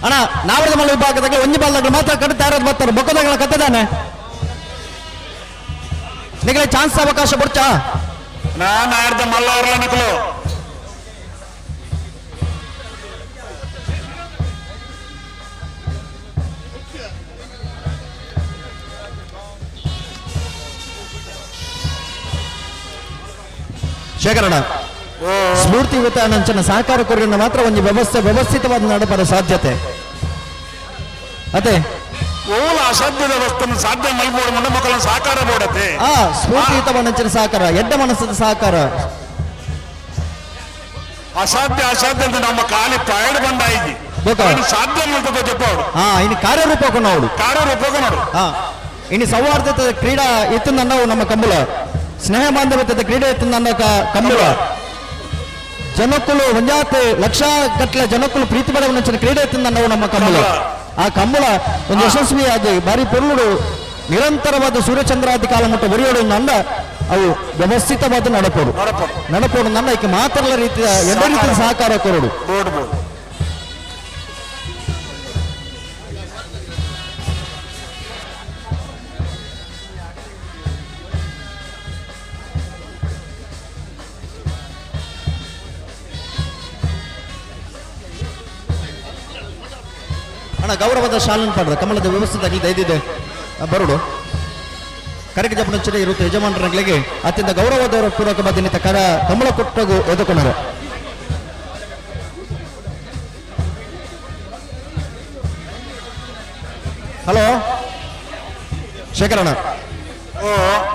ಅಣ್ಣ ನಾವರದ ಮಲ್ಲ ವಿಭಾಗದಾಗ ಒಂಜಿ ಬಾಲ್ದಾಗ ಮಾತ್ರ ಕಡಿತಾ ಇರೋದು ಬರ್ತಾರೆ ಬೊಕ್ಕದಾಗ ಕತ್ತದಾನೆ ನಿಗಲೆ ಚಾನ್ಸ್ ಅವಕಾಶ ಕೊಡ್ಚಾ ನಾನು ನಾಯರ್ದ ಮಲ್ಲ ಇರಲೇ ನಗಲು ಶೇಖರಣ್ಣ ಸ್ಫೂರ್ತಿಯುತ ನಂಚಿನ ಸಹಕಾರ ಕೊರಿಯನ್ನು ಮಾತ್ರ ಒಂದು ವ್ಯವಸ್ಥಿತವಾದ ನಡಪದ ಸಾಧ್ಯತೆ ಅದೇ ಓಲ ಅಸಾಧ್ಯದ ವಸ್ತುವನ್ನು ಸಾಧ್ಯ ಮಲ್ಬೋಡು ಮುಂಡ ಮಕ್ಕಳನ್ನು ಸಹಕಾರ ಬೋಡತೆ ಸ್ಫೂರ್ತಿಯುತ ನಂಚಿನ ಸಹಕಾರ ಎಡ್ಡ ಮನಸ್ಸದ ಸಹಕಾರ ಅಸಾಧ್ಯ ಅಸಾಧ್ಯ ಅಂತ ನಮ್ಮ ಖಾಲಿ ಪಾಯಡ್ ಬಂದಾಯಿತಿ ಬೇಕಾ? ಸಾಧ್ಯ ಮಾಡ್ತದ చెప్పాడు ಇನ್ನು ಕಾರ್ಯರೂಪ ಕೊನೋಡು ಕಾರ್ಯರೂಪ ನೋಡು ಇನ್ನು ಸೌಹಾರ್ದತೆ ಕ್ರೀಡಾ ಇತ್ತು ನಾವು ನಮ್ಮ ಕಮ್ಮುಲ ಸ್ನೇಹ ಬಾಂಧವ್ಯತೆ ಕ್ರೀಡೆ ಇತ್ತು ನನ್ನ ಕಮ್ಮುಲ ಜನಕ್ಕುಲು ಒಂಜಾತ್ ಲಕ್ಷ ಗಟ್ಟಲೆ ಜನಕ್ಕುಲು ಪ್ರೀತಿ ಪಡೆಯುವ ಕ್ರೀಡೆ ಇತ್ತು ನಾವು ನಮ್ಮ ಕಮ್ಮುಲ ಆ ಕಮ್ಮುಲ ಒಂದು ಯಶಸ್ವಿಯಾಗಿ ಬಾರಿ ಪೊರುಳು ನಿರಂತರವಾದ ಸೂರ್ಯಚಂದ್ರಾದಿ ಕಾಲ ಮುಟ್ಟ ಬರೆಯೋಡು ನಂದ ಅವು ವ್ಯವಸ್ಥಿತವಾದ ನಡಪೋಡು ನನ್ನ ಈಕೆ ಮಾತಲ್ಲ ರೀತಿಯ ಎಲ್ಲ ರೀತಿಯ ಸಹಕಾರ ಕೊರಡು ಅಣ್ಣ ಗೌರವದ ಶಾಲನ್ನು ಪಡೆದ ಕಮಲದ ವ್ಯವಸ್ಥಿತ ದೈದಿದೆ ಬರುಡು ಕರೆಗೆ ಜಪನಚ್ಚರೆ ಇರುತ್ತೆ ಯಜಮಾನರಿಗೆ ಅತ್ಯಂತ ಗೌರವದ ಪೂರ್ವಕ ದಿನಿತ ಕರ ಕಮಲ ಕೊಟ್ಟಗು ಎದುಕೊಂಡರು ಹಲೋ ಶೇಖರಣ್ಣ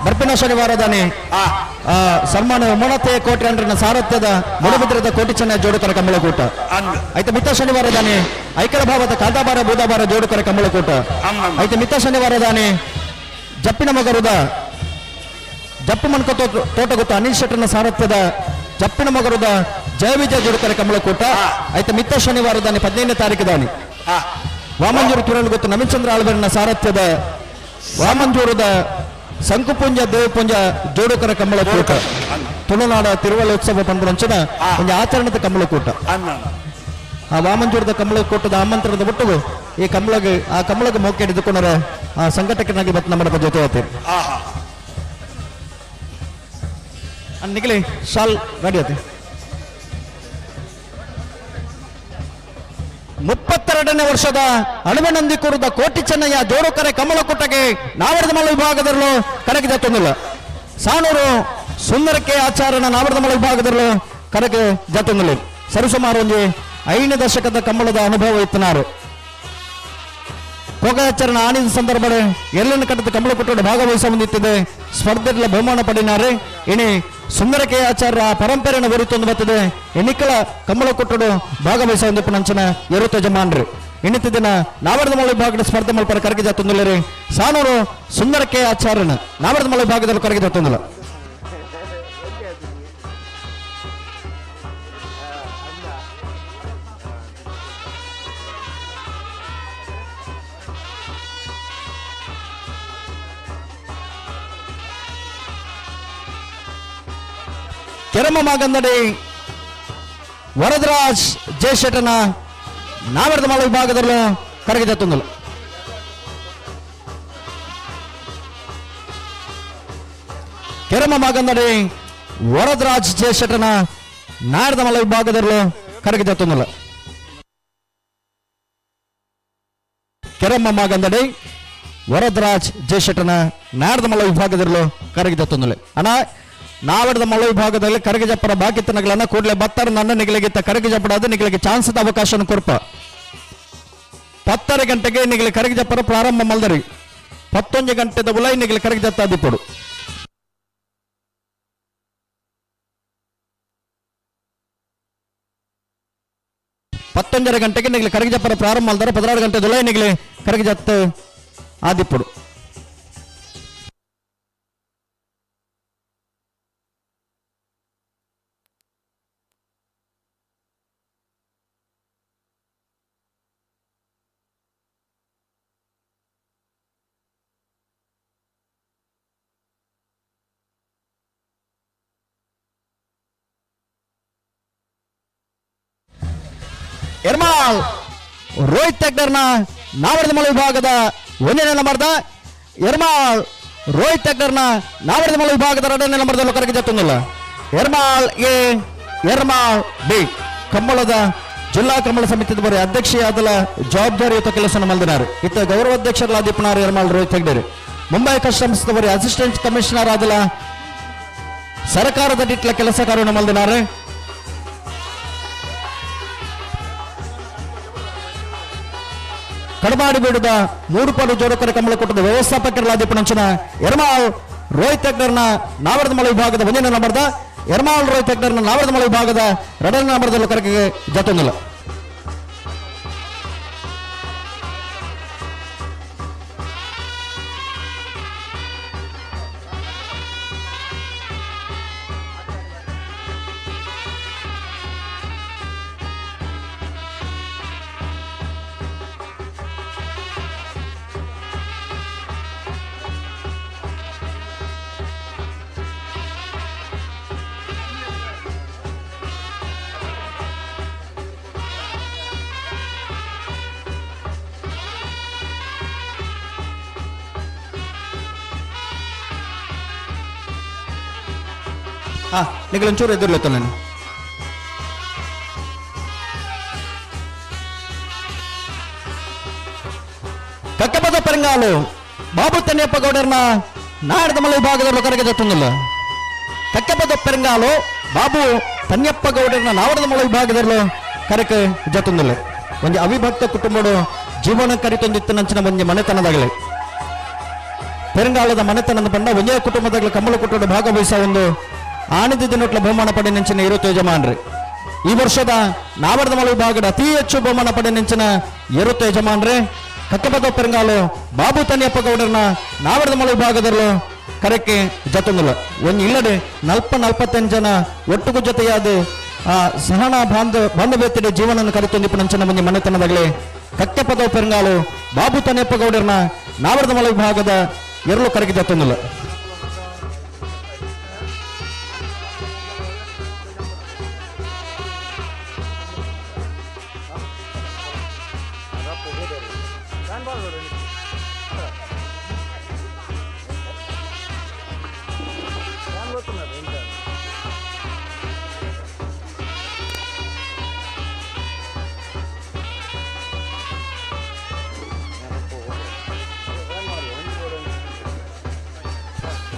ಬರ್ಪಿನ ಶನಿವಾರದಾನೆ ಸನ್ಮಾನ ಮೊಣತೆ ಕೋಟಿ ಅಂಡ್ರಿನ ಸಾರಥ್ಯದ ಮುಳುಬಿದ್ರದ ಕೋಟಿ ಚೆನ್ನ ಜೋಡುಕರ ಕಮಲಕೂಟ ಐತೆ ಮಿತ್ತ ಶನಿವಾರದಾನೆ ಐಕಳ ಭಾವದ ಕಾಂತಾಬಾರ ಬೂದಾಬಾರ ಜೋಡುಕರ ಕಮಲಕೂಟ ಐತೆ ಮಿತ್ತ ಶನಿವಾರದಾನೆ ಜಪ್ಪಿನ ಮಗರುದ ಜಪ್ಪು ಮನ್ಕ ತೋಟ ಗೊತ್ತು ಅನಿಲ್ ಶೆಟ್ಟರ್ನ ಸಾರಥ್ಯದ ಜಪ್ಪಿನ ಮಗರುದ ಜಯ ವಿಜಯ ಜೋಡುಕರ ಕಮಲಕೂಟ ಐತೆ ಮಿತ್ತ ಶನಿವಾರದಾನೆ 15ನೇ ತಾರೀಕು ದಾನಿ ವಾಮಂಜೂರು ಕಿರಣ್ ಗೊತ್ತು ನವೀನ್ಚಂದ್ರ ಆಳ್ವರಿನ ಸಾರಥ್ಯದ ವಾಮಂಜೂರದ ಸಂಕುಪುಂಜ ದೇವಪುಂಜ ಜೋಡುಕರ ಕಮಲಕೂಟ ತುಳುನಾಡ ತಿರುವಳ್ಳೋತ್ಸವ ಪಂದ್ರಂಚನ ಒಂದು ಆಚರಣದ ಕಮಲಕೂಟ ಆ ವಾಮಂಜೂರದ ಕಮಲಕೂಟದ ಆಮಂತ್ರಣದ ಬಿಟ್ಟು ಈ ಕಮಲಗೆ ಆ ಕಮಲಗೆ ಮೌಕೆ ಹಿಡಿದುಕೊಂಡರೆ ಆ ಸಂಘಟಕನಾಗಿ ಬತ್ತು ನಮ್ಮ ಜೊತೆ ಹೋಗ್ತೀವಿ ನಿಗಲಿ ಶಾಲ್ ರೆಡಿ ಆಯ್ತು 32ನೇ ವರ್ಷದ ಅಣುವೆನಂದಿಕೂರದ ಕೋಟಿ ಚೆನ್ನಯ್ಯ ಜೋಡುಕರೆ ಕಮಲಕೂಟಗೆ ನಾವರದ ಮಲ ವಿಭಾಗದಲ್ಲೂ ಕಡೆಗೆ ಜತ್ತೊಂದಿಲ್ಲ ಸಾನೂರು ಸುಂದರಕ್ಕೆ ಆಚಾರನ ನಾವರದ ಮಲ ವಿಭಾಗದಲ್ಲೂ ಕಡೆಗೆ ಜತ್ತೊಂದಿಲ್ಲ ಸರಿಸುಮಾರು ಒಂದು 5ನೇ ದಶಕದ ಕಮಲದ ಅನುಭವ ಇತ್ತನಾರು ಕೋಗಾಚರಣ ಆಣಿದ ಸಂದರ್ಭ ಎಲ್ಲಿನ ಕಟ್ಟದ ಕಮಲಕೂಟ ಭಾಗವಹಿಸ ಬಂದಿತ್ತದೆ ಸ್ಪರ್ಧೆಗಳ ಬಹುಮಾನ ಪಡಿನಾರೆ ಇನಿ ಸುಂದರಕೆ ಆಚಾರ ಪರಂಪರೆಯನ್ನು ಬರುತ್ತೊಂದು ಬರ್ತದೆ ಎನ್ನಿಕಲ ಕಮಲಕೂಟಡು ಭಾಗವಹಿಸ ಒಂದು ನಂಚನ ಇರುತ್ತ ಜಮಾನ್ರಿ ಇನ್ನಿತ ದಿನ ನಾವರದ ಮಲ ವಿಭಾಗದ ಸ್ಪರ್ಧೆ ಮಲ್ಪರ ಕರಗಿ ಜಾತೊಂದಿಲ್ಲ ರೀ ಸಾನೂರು ಸುಂದರಕೆ ಆಚಾರನ ನಾವರದ ಮಲ ವಿಭಾಗದಲ್ಲಿ ಕರಗಿ ಜಾತೊಂದಿಲ್ಲ ಕೆರಮ ಮಾಗಂದಡಿ ವರದರಾಜ್ ಜಯಶೆಟ್ಟನ ನಾವರದ ಮಲ ವಿಭಾಗದಲ್ಲೂ ಕರಗಿ ಜಾತೊಂದಿಲ್ಲ ಕೆರಮ ಮಾಗಂದಡಿ ವರದರಾಜ್ ಜಯಶೆಟ್ಟನ ನಾರದ ಮಲ ವಿಭಾಗದಲ್ಲೂ ಕರಗಿ ಜಾತೊಂದಿಲ್ಲ ಕೆರಮ ಮಾಗಂದಡಿ ವರದರಾಜ್ ಜಯಶೆಟ್ಟನ ನಾರದ ಮಲ ವಿಭಾಗದಲ್ಲೂ ಕರಗಿ ಜಾತೊಂದಿಲ್ಲ ಅಣ್ಣ ನಾವಡದ ಮಳ ವಿಭಾಗದಲ್ಲಿ ಕರಗಿ ಜಪ್ಪರ ಬಾಕಿತನಗಳನ್ನ ಕೂಡಲೇ ಬತ್ತರ ನನ್ನ ನಿಗಲಿಗಿತ್ತ ಕರಗಿ ಜಪ್ಪಡಾದ ನಿಗಲಿಗೆ ಚಾನ್ಸದ ಅವಕಾಶ ಕೊಡ್ಪ 10 ಗಂಟೆಗೆ ನಿಗಲಿ ಕರಗಿ ಜಪ್ಪರ ಪ್ರಾರಂಭ ಮಲ್ದರಿ 11 ಗಂಟೆದ ಉಲೈ ನಿಗಲಿ ಕರಗಿ ಜತ್ತ ದಿಪ್ಪಡು ಗಂಟೆಗೆ ನಿಗಲಿ ಕರಗಿ ಜಪ್ಪರ ಪ್ರಾರಂಭ ಮಲ್ದರ 16 ಗಂಟೆ ಉಲೈ ನಿಗಲಿ ಕರಗಿ ಜತ್ತ ಆದಿಪ್ಪಡು ಎರ್ಮಾಳ್ ರೋಹಿತ್ ಹೆಗ್ಡರ್ನ ನಾವರದ ಮಲ ವಿಭಾಗದ 1ನೇ ನಂಬರ್ದ ಎರ್ಮಾಳ್ ರೋಹಿತ್ ಹೆಗ್ಡರ್ನ ನಾವರದ ಮಲ ವಿಭಾಗದ 2ನೇ ನಂಬರ್ದಲ್ಲೂ ಕರಗಿ ಜತ್ತೊಂದಿಲ್ಲ ಎರ್ಮಾಳ್ ಎ ಎರ್ಮಾಳ್ ಬಿ ಕಮ್ಮಳದ ಜಿಲ್ಲಾ ಕಮ್ಮಳ ಸಮಿತಿದ ಬರೀ ಅಧ್ಯಕ್ಷೆಯಾದಲ ಜವಾಬ್ದಾರಿಯುತ ಕೆಲಸ ಮಲ್ದಿನಾರು ಇತ್ತ ಗೌರವಾಧ್ಯಕ್ಷರಲ್ಲ ದೀಪನಾರು ಎರ್ಮಾಳ್ ರೋಹಿತ್ ಹೆಗ್ಡರ್ ಮುಂಬೈ ಕಸ್ಟಮ್ಸ್ ಬರೀ ಅಸಿಸ್ಟೆಂಟ್ ಕಮಿಷನರ್ ಆದಲ ಸರ್ಕಾರದ ದಿಟ್ಲ ಕೆಲಸಗಾರನ ಮಲ್ದಿನಾರು ಕಡಮಾಡಿ ಬೀಡುದ 3 ಪಾಲು ಜೋಡುಕರೆ ಕಮಲಕೂಟದ ವ್ಯವಸ್ಥಾಪಕರಲ್ಲ ದೀಪನಂಚನ ಎರ್ಮಾಳ್ ರೋಹಿತ್ ಹೆಗ್ಡರ್ನ ನಾವರದ ಮಲ ವಿಭಾಗದ 1ನೇ ನಂಬರ್ದ ಎರ್ಮಾಳ್ ರೋಹಿತ್ ಹೆಗ್ಡರ್ನ ನಾವರದ ಮಳೆ ವಿಭಾಗದ ಎರಡನೇ ನಂಬರ್ದಲ್ಲಿ ಕರೆಗೆ ಜತೊಂದಿಲ್ಲ. ನಿಖಿಲೊಂಚೂರು ಎದುರ್ಲತ್ತ ನಾನು ಕಕ್ಕಪದ ಪರಂಗಾಲು ಬಾಬು ತನ್ಯಪ್ಪ ಗೌಡರ್ನ ನಾಡದ ಮಲೆ ವಿಭಾಗದಲ್ಲೂ ಕರೆಗೆ ಜತ್ತೊಂದಿಲ್ಲ. ಕಕ್ಕಪದ ಪರಂಗಾಲು ಬಾಬು ತನ್ಯಪ್ಪ ಗೌಡರ್ನ ನಾವರದ ಮಲೆ ವಿಭಾಗದಲ್ಲೂ ಕರೆಗೆ ಜತ್ತೊಂದಿಲ್ಲ. ಒಂದು ಅವಿಭಕ್ತ ಕುಟುಂಬಡು ಜೀವನ ಕರಿತೊಂದಿತ್ತು ನಂಚಿನ ಒಂದು ಮನೆತನದಾಗಲಿ ಪೆರಂಗಾಲದ ಮನೆತನದ ಬಂದ ಒಂದೇ ಕುಟುಂಬದಾಗಲಿ ಕಮ್ಮಲ ಕುಟುಂಬ ಭಾಗವಹಿಸ ಒಂದು ಆನಂದ ದಿನಟ್ಲ ಬಹುಮಾನ ಪಡೆ ನೆಂಚಿನ 20 ಯಜಮಾನ್ರಿ. ಈ ವರ್ಷದ ನಾವರದ ಮಲೆ ವಿಭಾಗದ ಅತಿ ಹೆಚ್ಚು ಬಹುಮಾನ ಪಡೆ ನೆಂಚಿನ 20 ಯಜಮಾನ್ರಿ ಕಕ್ಕಪದ ಪೆರಂಗಾಲು ಬಾಬು ತನ್ಯಪ್ಪ ಗೌಡರ್ನ ನಾವರದ ಮಲೆ ವಿಭಾಗದಲ್ಲೂ ಕರೆಕ್ಕೆ ಜತೊಂದಿಲ್ಲ. ಒಂದು ಇಲ್ಲದೆ 45 ಜನ ಒಟ್ಟಿಗೂ ಜೊತೆಯಾದ ಸಹನ ಬಾಂಧವ್ಯತೆಯ ಜೀವನ ಕರೆತೊಂದಿಪ್ಪ ನಂಚಿನ ಮಂದಿ ಮನೆತನದಾಗಲಿ ಕಕ್ಕಪದ ಪೆರಂಗಾಲು ಬಾಬು ತನ್ಯಪ್ಪ ಗೌಡರ್ನ ನಾವರದ ಮಲೆ ವಿಭಾಗದ ಎರಲು ಕರೆಗೆ ಜತೊಂದಿಲ್ಲ.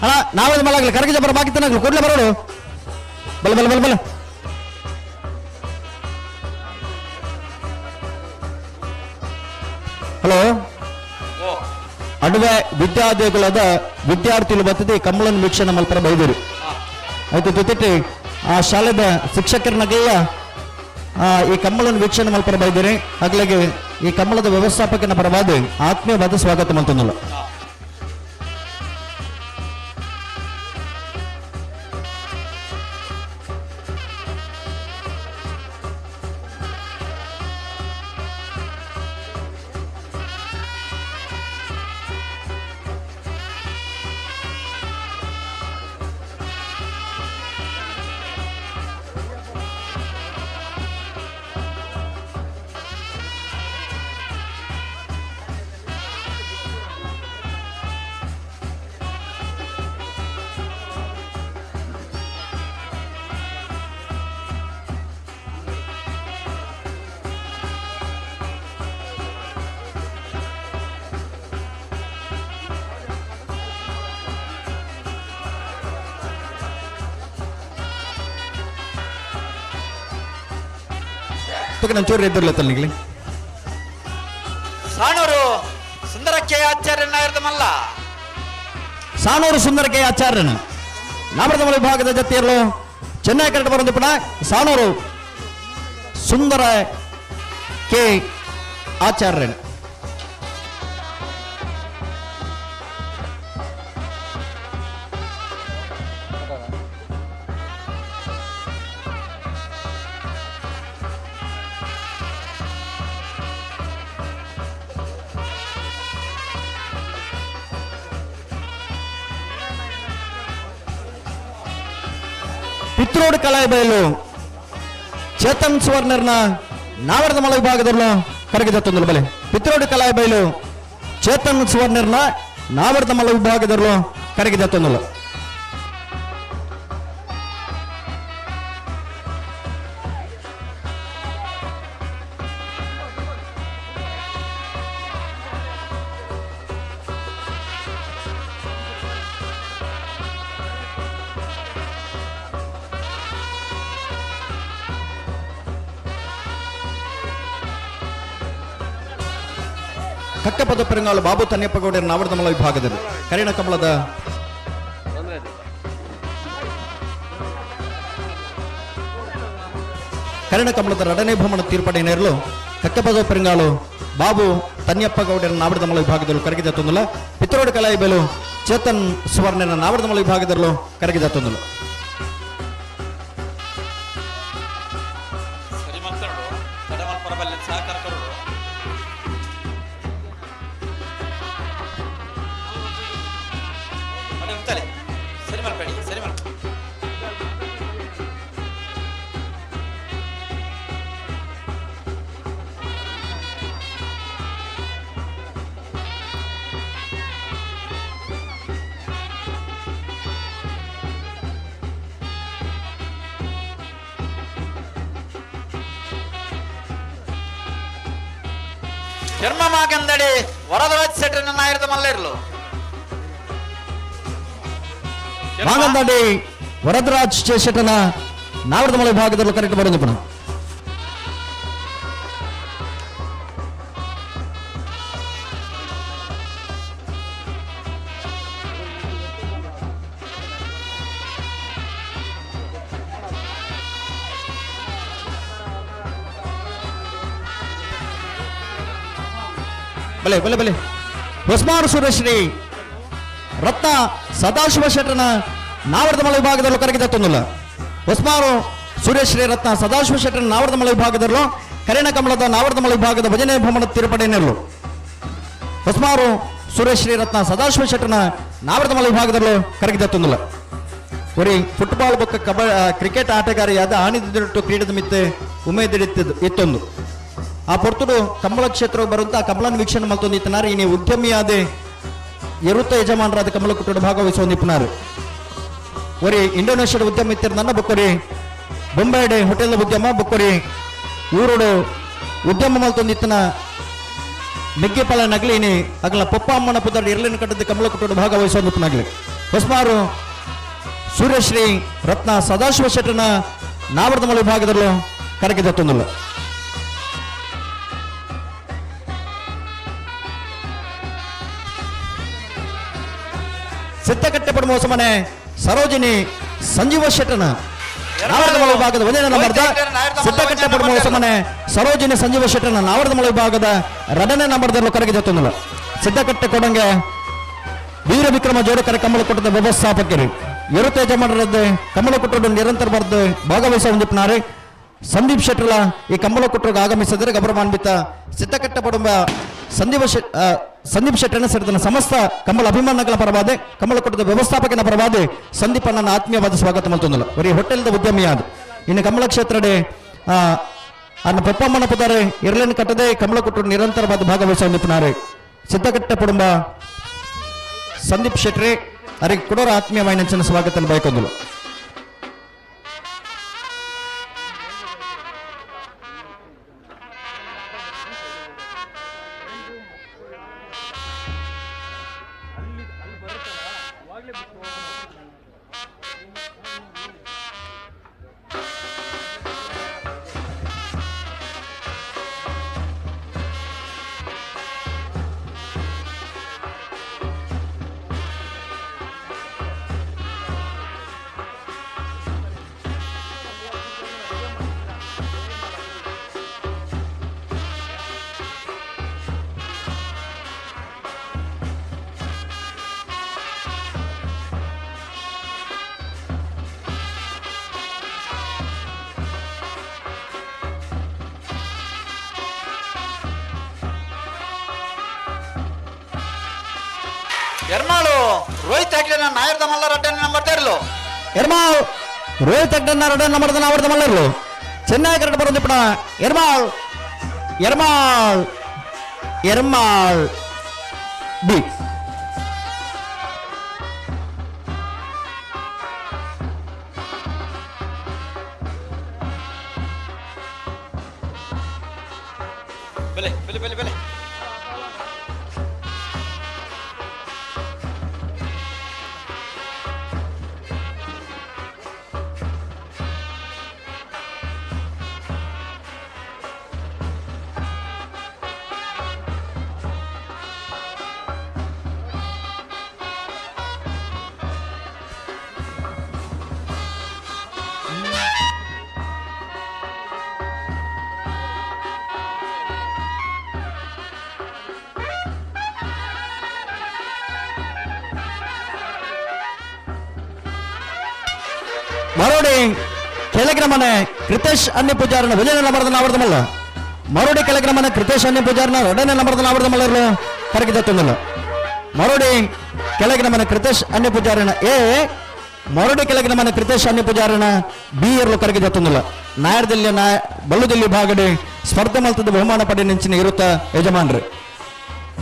ಅಣ್ಣ ನಾವದು ಮಲಾಗಲಿ ಕರಗಿ ಜಬರ ಬಾಕಿ ತನಾಗ್ಲಿ ಕೂಡಲೇ ಬರೋಡು ಬಲ ಬಲ ಬಲ ಬಲ. ಹಲೋ ಅಡುವೆ ವಿದ್ಯಾರ್ಥಿಗಳಾದ ವಿದ್ಯಾರ್ಥಿಗಳು ಬರ್ತದೆ ಕಮ್ಮಳನ್ನು ವೀಕ್ಷಣೆ ಮಲ್ಪರ ಬೈದೂರು ಆಯ್ತು ಜೊತೆ ಆ ಶಾಲೆದ ಶಿಕ್ಷಕರನಾಗೆಲ್ಲ ಈ ಕಮ್ಮಳನ್ನು ವೀಕ್ಷಣೆ ಮಲ್ಪರ ಬೈದಿರಿ. ಹಾಗಾಗಿ ಈ ಕಮ್ಮಳದ ವ್ಯವಸ್ಥಾಪಕನ ಪರವಾದ ಆತ್ಮೀಯವಾದ ಸ್ವಾಗತ ಮಂತಂದಲ್ಲ. ಚೂರು ಎದುರ್ಲತ್ತಲ್ಲಿ ಸಾಣೂರು ಸುಂದರಕ್ಕೆ ಆಚಾರ್ಯನಾಗಿರ್ದಮಲ್ಲ ಸಾಣೂರು ಸುಂದರಕ್ಕೆ ಆಚಾರ್ಯನ ನಾಮರದ ಮಲೆ ವಿಭಾಗದ ಜೊತೆಯಲ್ಲೂ ಚೆನ್ನಾಗಿ ಕರೆಕ್ಟ್ ಬರೋದು ಪುಣ ಸಾಣೂರು ಸುಂದರ ಕೆ ಆಚಾರ್ಯನ ಪಿತ್ರೋಡ್ ಕಲಾಯ ಬಯಲು ಚೇತನ್ ಸುವರ್ಣರ್ನ ನಾವರದ ಮಲೆ ವಿಭಾಗದಲ್ಲೂ ಕರೆಗೆ ಜತ್ತೊಂದಿಲ್ಲ ಬಲೆ. ಪಿತ್ರೋಡ್ ಕಲಾಯ ಬಯಲು ಚೇತನ್ ಸುವರ್ಣರ್ನ ನಾವರದ ಮಲೆ ವಿಭಾಗದಲ್ಲೂ ಕರೆಗೆ ಜತ್ತೊಂದಿಲ್ಲ. ಕಕ್ಕಪದ ಪೆರಂಗಾಲು ಬಾಬು ತನ್ಯಪ್ಪ ಗೌಡರ ನಾವರದ ಮಲೆ ವಿಭಾಗದಲ್ಲಿ ಕರಿಣ ಕಮಲದ ಕರೆಣ ಕಮಲದ ರಡನೆ ಭ್ರಮಣ ತೀರ್ಪಡೆ ನೇರಲು ಕಕ್ಕಪದ ಪೆರಿಂಗಾಳು ಬಾಬು ತನ್ಯಪ್ಪ ಗೌಡರ ನಾವಡದ ಮಲ ವಿಭಾಗದಲ್ಲೂ ಕರಗಿದ ತೊಂದಲ ಪಿತ್ರೋಡ್ ಕಲಾಯಿ ಬೇಲು ಚೇತನ್ ಸುವರ್ಣನ ನಾವಡದ ಮಲ ವಿಭಾಗದಲ್ಲೂ ಕರಗಿದ ತೊಂದಲ ಸರಿ ಮಾತಾಡು ಕಡಮಲ್ ಪರಬಲ್ಲ ಸಹಕಾರ ಕೊಡು ಅಡಿ ಉಂಟಲೆ ಸರಿ ಮಾಡ್ಬೇಡಿ ಸರಿ ಮಾಡು ಚರ್ಮ ಮಾಗಂದಡಿ ವರದರಾಜ್ ಸೆಟ್ರನ್ನ ನಾಯರದ ಮಲ್ಲೇರ್ಲು ಮಾಗಂದಾಡಿ ವರದರಾಜ್ ಶೆಟ್ಟನ ನಾವಡದ ಮಲ ವಿಭಾಗದಲ್ಲೂ ಕರೆಕ್ಟ್ ಬರೋದು ಪುನಃ ಬಲೆ ಬಲೆ ಬಲೆ ಹೊಸ್ಮಾರು ಸುರೇಶ್ರೀ ರತ್ನ ಸದಾಶಿವ ಶೆಟ್ಟನ ನಾವಡದ ಮಲ ವಿಭಾಗದಲ್ಲೂ ಕರಗಿದ ತೊಂದಲ ಹೊಸ್ಮಾರು ಸುರೇಶ್ರೀ ರತ್ನ ಸದಾಶಿವ ಶೆಟ್ಟನ ನಾವಡದ ಮಲ ವಿಭಾಗದಲ್ಲೂ ಕರೆಣ ಕಮಲದ ನಾವಡದ ಮಲ ವಿಭಾಗದ ಭಜನೆ ಭ್ರಮಣ ತೀರ್ಪಡೆಯನ್ನಲು ಹೊಸ್ಮಾರು ಸುರೇಶ್ರೀ ರತ್ನ ಸದಾಶಿವ ಶೆಟ್ಟನ ನಾವಡದ ಮಲ ವಿಭಾಗದಲ್ಲೂ ಕರಗಿದ ತೊಂದಲ ಒರಿ ಫುಟ್ಬಾಲ್ ಬೊಕ್ಕ ಕ್ರಿಕೆಟ್ ಆಟಗಾರಿಯಾದ ಆಣಿದಿಟ್ಟು ಕ್ರೀಡದ ಮಿತ್ತೆ ಉಮೇದಿಡಿತ್ತಿದ್ದು ಇತ್ತೊಂದು ಆ ಪೊರ್ತುಡು ಕಂಬಳ ಕ್ಷೇತ್ರಕ್ಕೆ ಬರುವಂತ ಕಮಲನ ವೀಕ್ಷಣೆ ಮತ್ತೊಂದು ಇತ್ತನಾರು ಇನಿ ಉದ್ಯಮಿಯಾದ ಎರುತ್ತ ಯಜಮಾನರಾದ ಕಮಲ ಕುಟುಂಬ ಭಾಗವಹಿಸುವ ನಿಪುಣರು ಒರಿ ಇಂಡೋನೇಷ್ಯಾದ ಉದ್ಯಮ ಇತ್ತರ ನನ್ನ ಬೊಕ್ಕರಿ ಬೊಂಬಾಯಿಡೆ ಹೋಟೆಲ್ ಉದ್ಯಮ ಬೊಕ್ಕರಿ ಊರೋಡು ಉದ್ಯಮ ಮಲ್ತೊಂದು ಇತ್ತನ ಮೆಗ್ಗೆಪಾಲ ನಗಲಿ ಇನಿ ಅಗಲ ಪೊಪ್ಪ ಅಮ್ಮನ ಪುತ್ರ ಎರಲಿನ ಕಟ್ಟದ ಕಮಲ ಕುಟುಂಬ ಭಾಗವಹಿಸುವ ನಿಪುಣಾಗ್ಲಿ ಹೊಸ್ಮಾರು ಸೂರ್ಯಶ್ರೀ ರತ್ನ ಸದಾಶಿವ ಶೆಟ್ಟನ ನಾವಡದ ಮಲ ವಿಭಾಗದಲ್ಲೂ ಕರಗಿದ ತೊಂದಲ್ಲ ಸಿದ್ದಕಟ್ಟೆ ಪಡುವ ಸಮನೆ ಸರೋಜಿನಿ ಸಂಜೀವ ಶೆಟ್ಟನ ನಾವಡದ ಮಲ ವಿಭಾಗದ ಒಂದನೇ ನಂಬರ್ದ ಸಿದ್ದಕಟ್ಟೆ ಪಡುವ ಸಮನೆ ಸರೋಜಿನಿ ಸಂಜೀವ ಶೆಟ್ಟನ ನಾವಡದ ಮಲ ವಿಭಾಗದ ಎರಡನೇ ನಂಬರ್ದಲ್ಲೂ ಕರಗಿದ ತೊಂದಲ ಸಿದ್ದಕಟ್ಟೆ ಕೊಡಂಗೆ ವೀರ ವಿಕ್ರಮ ಜೋಡಕರ ಕಮಲ ಕೊಟ್ಟದ ವ್ಯವಸ್ಥಾಪಕರು ಎರುತ್ತ ಯಜಮಾನರದ್ದು ಕಮಲ ಕೊಟ್ಟರು ನಿರಂತರ ಬರ್ದು ಭಾಗವಹಿಸುವ ಹೊಂದಿಪ್ನಾರೆ ಸಂದೀಪ್ ಶೆಟ್ಟರ್ಲ ಈ ಕಮಲ ಕೊಟ್ಟರಿಗೆ ಆಗಮಿಸಿದರೆ ಗಬರಮಾನ್ವಿತ ಸಿದ್ದಕಟ್ಟೆ ಪಡುವ ಸಂದೀಪ್ ಶೆಟ್ಟನ ಸೇರಿದ ಸಮಸ್ತ ಕಮಲ ಅಭಿಮಾನಗಳ ಪರವಾದೆ ಕಮಲ ಕೊಟ್ಟದ ವ್ಯವಸ್ಥಾಪಕನ ಪರವಾದೆ ಸಂದೀಪ್ ಅನ್ನ ಆತ್ಮೀಯವಾದ ಸ್ವಾಗತ ಮಲ್ತೊಂದಲ್ಲ ಬರೀ ಹೋಟೆಲ್ದ ಉದ್ಯಮಿಯಾದ ಇನ್ನು ಕಮಲ ಕ್ಷೇತ್ರಡೆ ಅನ್ನ ಪಪ್ಪಮ್ಮನ ಪುದಾರೆ ಎರಲೇನು ಕಟ್ಟದೆ ಕಮಲ ಕೊಟ್ಟರು ನಿರಂತರವಾದ ಭಾಗವಹಿಸುವ ನಿಪುಣಾರೆ ಸಿದ್ದಕಟ್ಟೆ ಪಡುಂಬ ಸಂದೀಪ್ ಶೆಟ್ರೆ ಅವರಿಗೆ ಕೊಡೋರ ಆತ್ಮೀಯವಾದ ಸ್ವಾಗತ ಬಯಕೊಂದಲು ಎರ್ಮಾಳು ರೋಹಿತ್ ಹೆಗ್ಡೆನ ನಾಯರದ ಮಲ್ಲ ರಡ್ಡನ ಬರ್ತಾ ಇರ್ಲು ಎರ್ಮಾಳ್ ರೋಹಿತ್ ಹೆಗ್ಡನ್ನ ಎರಡನೇ ನಂಬರ್ದ ನಾವಡದ ಮಲ್ಲರ್ಲು ಚೆನ್ನಾಗಿ ಕರೆಕ್ಟ್ ಬರೋದು ಪುಣ ಎರ್ಮಾಳ್ ಎರ್ಮಾಳ್ ಎರ್ಮಾಳ್ ಬಿ ಬೆಲೆ ಬೆಲೆ ಬೆಲೆ ಬೆಲೆ ಮರೋಡಿ ಕೆಳಗಿನ ಮನೆ ಕೃತೇಶ್ ಅನ್ಯ ಪೂಜಾರನ ಒಂದನೇ ನಂಬರ್ದ ನಾವರ್ದಮಲ್ಲ ಮರೋಡಿ ಕೆಳಗಿನ ಮನೆ ಕೃತೇಶ್ ಅನ್ಯ ಪೂಜಾರನ ಎರಡನೇ ನಂಬರ್ದ ನಾವರ್ದಮಲ್ಲರು ಕರಗಿದತ್ತೊಂದಲ್ಲ ಮರೋಡಿ ಕೆಳಗಿನ ಮನೆ ಕೃತೇಶ್ ಅನ್ಯ ಪೂಜಾರನ ಎ ಮರೋಡಿ ಕೆಳಗಿನ ಮನೆ ಕೃತೇಶ್ ಅನ್ಯ ಪೂಜಾರನ ಬಿ ಇರಲು ಕರಗಿದತ್ತೊಂದಲ್ಲ ನಾಯರ್ದಲ್ಲಿ ಬಳ್ಳುದಲ್ಲಿ ಭಾಗಡೆ ಸ್ಪರ್ಧೆ ಮಲ್ತದ ಬಹುಮಾನ ಪಡೆ ನೆಂಚಿನ ಇರುತ್ತ ಯಜಮಾನ್ರು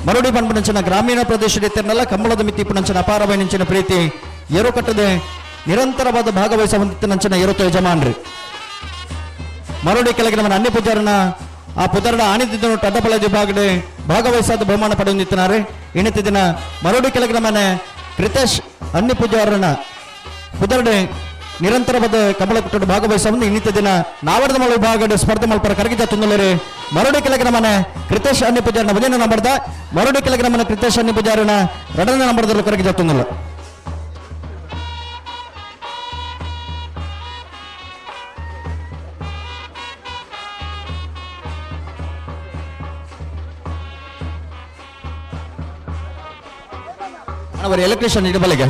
ಮರುಡಿ ಪಂಪನಂಚಿನ ಗ್ರಾಮೀಣ ಪ್ರದೇಶದ ಇತ್ತರನೆಲ್ಲ ಕಂಬಳದ ಮಿತಿ ಪುಣಂಚಿನ ಅಪಾರವಾದ ನೆಂಚಿನ ಪ್ರೀತಿ ಏರು ಕಟ್ಟದೆ ನಿರಂತರವಾದ ಭಾಗವಹಿಸುವಂತಿನಂಚಿನ ಇರುತ್ತ ಯಜಮಾನ್ರಿ ಮರುಡಿ ಕೆಳಗಿನ ಮನೆ ಅನ್ಯ ಪೂಜಾರನ ಆ ಪುದರನ ಆಣಿದಿದ್ದನು ಅಡ್ಡಪಳದಿ ಭಾಗಡೆ ಭಾಗವಹಿಸಾದ ಬಹುಮಾನ ಪಡೆಯುತ್ತಿದ್ದಾರೆ ಇನ್ನಿತ ದಿನ ಮರುಡಿ ಕೆಳಗಿನ ಮನೆ ಕೃತೇಶ್ ಅನ್ಯ ಪೂಜಾರನ ಪುದರಡೆ ನಿರಂತರವಾದ ಕಮಲ ಕುಟ್ಟ ಭಾಗವಹಿಸುವ ಇನ್ನಿತ ದಿನ ನಾವರ್ದ ಮಳ ಭಾಗಡೆ ಸ್ಪರ್ಧೆ ಮಲ್ಪರ ಕರಗಿದ ತುಂದಲರೆ ಮರುಡಿ ಕೆಳಗಿನ ಮನೆ ಕೃತೇಶ್ ಅನ್ಯ ಪೂಜಾರನ ಒಂದನೇ ನಂಬರ್ದ ಮರುಡಿ ಕೆಳಗಿನ ಮನೆ ಕೃತೇಶ್ ಅನ್ಯ ಪೂಜಾರನ ಎರಡನೇ ನಂಬರ್ದಲ್ಲೂ ಕರಗಿದ ತುಂದಲ್ಲ அவர் எலக்ட்ரிஷியன் இடுபலைங்க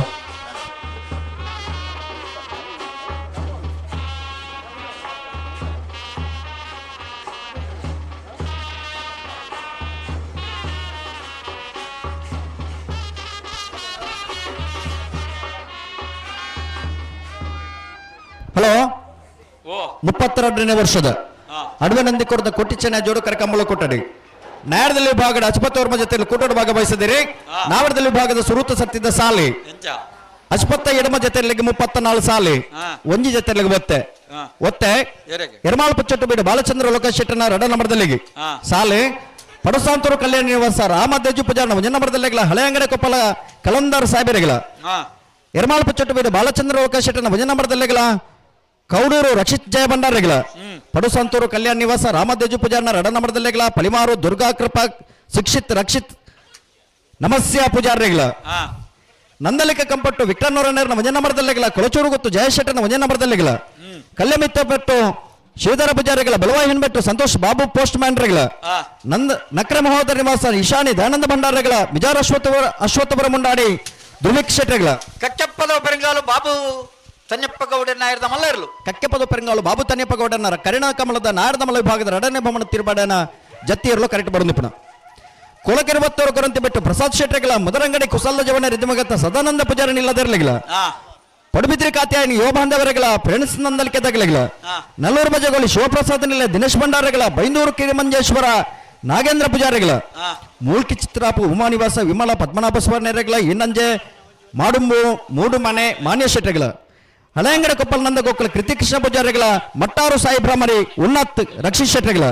ಹಲೋ 32ನೇ ವರ್ಷದ ಅಡವೆನಂದಿ ಕೊರದ ಕೊಟ್ಟಿಚೆನ್ನ ಜೋಡು ಕರಕಂಬಳ ಕೊಟ್ಟಡಿ ನ್ಯಾಯದಲ್ಲಿ ವಿಭಾಗದ ಅಚ್ಪತ್ತವರ್ಮ ಜೊತೆಯಲ್ಲಿ ಕೂಟದ ಭಾಗವಹಿಸಿದಿರಿ ನಾವರದಲ್ಲಿ ವಿಭಾಗದ ಸುರುತ ಸತ್ತಿದ್ದ ಸಾಲಿ ಅಚ್ಪತ್ತ ಎಡಮ ಜೊತೆಯಲ್ಲಿಗೆ 34 ಸಾಲಿ ಒಂಜಿ ಜೊತೆಯಲ್ಲಿಗೆ ಒತ್ತೆ ಎರ್ಮಾಳ್ ಪಚ್ಚಟ್ಟು ಬೀಡು ಬಾಲಚಂದ್ರ ಲೋಕಶೆಟ್ಟನ ರಡ ನಂಬರ್ದಲ್ಲಿಗೆ ಸಾಲಿ ಪಡಸಾಂತೂರು ಕಲ್ಯಾಣ ನಿವಾಸ ರಾಮದೇಜು ಪೂಜಾರನ ಒಂಜ ನಂಬರ್ದಲ್ಲಿಗಳ ಹಳೆ ಅಂಗಡಿ ಕೊಪ್ಪಲ ಕಲಂದಾರ್ ಸಾಹೇಬರಿಗಳ ಎರ್ಮಾಳ್ ಪಚ್ಚಟ್ಟು ಬೀಡು ಬಾಲಚಂದ್ರ ಲೋಕಶೆಟ್ಟನ ಒಂಜ ನಂಬರ್ದಲ್ಲಿಗಳ ಕೌಡೂರು ರಕ್ಷಿತ್ ಜಯ ಭಂಡಾರಿಗಳ ಪಡುಸಂತೂರು ಕಲ್ಯಾಣ ನಿವಾಸ ರಾಮದೇಜು ಪೂಜಾರನ ರಡ ನಂಬರ್ದಲ್ಲಿಗಳ ಪಲಿಮಾರು ದುರ್ಗಾ ಕೃಪಾ ಶಿಕ್ಷಿತ್ ರಕ್ಷಿತ್ ನಮಸ್ಯ ಪೂಜಾರಿಗಳ ನಂದಲಿಕ ಕಂಪಟ್ಟು ವಿಕ್ರನ್ನೂರನೇರನ ಒಂಜ ನಂಬರ್ದಲ್ಲಿಗಳ ಕೊಳಚೂರು ಗೊತ್ತು ಜಯಶೆಟ್ಟನ ಒಂಜ ನಂಬರ್ದಲ್ಲಿಗಳ ಕಲ್ಯಮಿತ್ತ ಪೆಟ್ಟು ಶ್ರೀಧರ ಪೂಜಾರಿಗಳ ಬಲವಾಯಿ ಹೆಣ್ಬೆಟ್ಟು ಸಂತೋಷ್ ಬಾಬು ಪೋಸ್ಟ್ ಮ್ಯಾನ್ರಿಗಳ ನಕ್ರ ಮಹೋದರ ನಿವಾಸ ಈಶಾನಿ ದಯಾನಂದ ಭಂಡಾರಿಗಳ ಮಿಜಾರ ಅಶ್ವತ್ಥಪುರ ಮುಂಡಾಡಿ ದುಲಿಕ್ ಶೆಟ್ಟರಿಗಳ ಕಚ್ಚಪ್ಪದ ಪೆರಂಗಾಲು ಬಾಬು ತನ್ಯಪ್ಪ ಗೌಡ ನಾಯರ್ದ ಮಲ್ಲರ್ಲು ಕಕ್ಕೆಪದ ಪೆರಂಗಾಲು ಬಾಬು ತನ್ಯಪ್ಪ ಗೌಡನ ಕರಿಣ ಕಮಲದ ನಾಯರ್ದ ಮಲ್ಲ ವಿಭಾಗದ ಎರಡನೇ ಭವನ ತಿರುಬಾಡನ ಜತ್ತಿ ಇರಲು ಕರೆಕ್ಟ್ ಬರುಂದಿಪ್ಪನ ಕೊಳಕೆರವತ್ತವರು ಕೊರಂತಿ ಬಿಟ್ಟು ಪ್ರಸಾದ್ ಶೆಟ್ಟರಿಗಳ ಮದರಂಗಡಿ ಕುಸಲ ಜವನ ರಿದ್ಮಗತ್ತ ಸದಾನಂದ ಪೂಜಾರನ ಇಲ್ಲದಿರಲಿಲ್ಲ ಪಡುಬಿದ್ರಿ ಕಾತ್ಯಾಯನಿ ಯುವ ಬಾಂಧವರಿಗಳ ಫ್ರೆಂಡ್ಸ್ ನಂದಲಿಕೆ ತಗಲಿಗಳ ನಲ್ಲೂರು ಬಜಗೋಳಿ ಶಿವಪ್ರಸಾದನಿಲ್ಲ ದಿನೇಶ್ ಭಂಡಾರಗಳ ಬೈಂದೂರು ಕಿರಿಮಂಜೇಶ್ವರ ನಾಗೇಂದ್ರ ಪೂಜಾರಿಗಳ ಮೂಲ್ಕಿ ಚಿತ್ರಾಪು ಉಮಾನಿವಾಸ ವಿಮಲ ಪದ್ಮನಾಭ ಸ್ವಾಮಿಗಳ ಇನ್ನಂಜೆ ಮಾಡುಂಬು ಮೂಡು ಮನೆ ಮಾನ್ಯ ಶೆಟ್ಟರಿಗಳ ಹಳೆಯಂಗಡ ಕೊಪ್ಪಲ್ ನಂದ ಗೋಕುಲ ಕೃತಿಕೃಷ್ಣ ಪೂಜಾರಿಗಳ ಮಟ್ಟಾರು ಸಾಯಿ ಬ್ರಹ್ಮರಿ ಉನ್ನತ್ ರಕ್ಷಿತ್ ಶೆಟ್ಟರಿಗಳ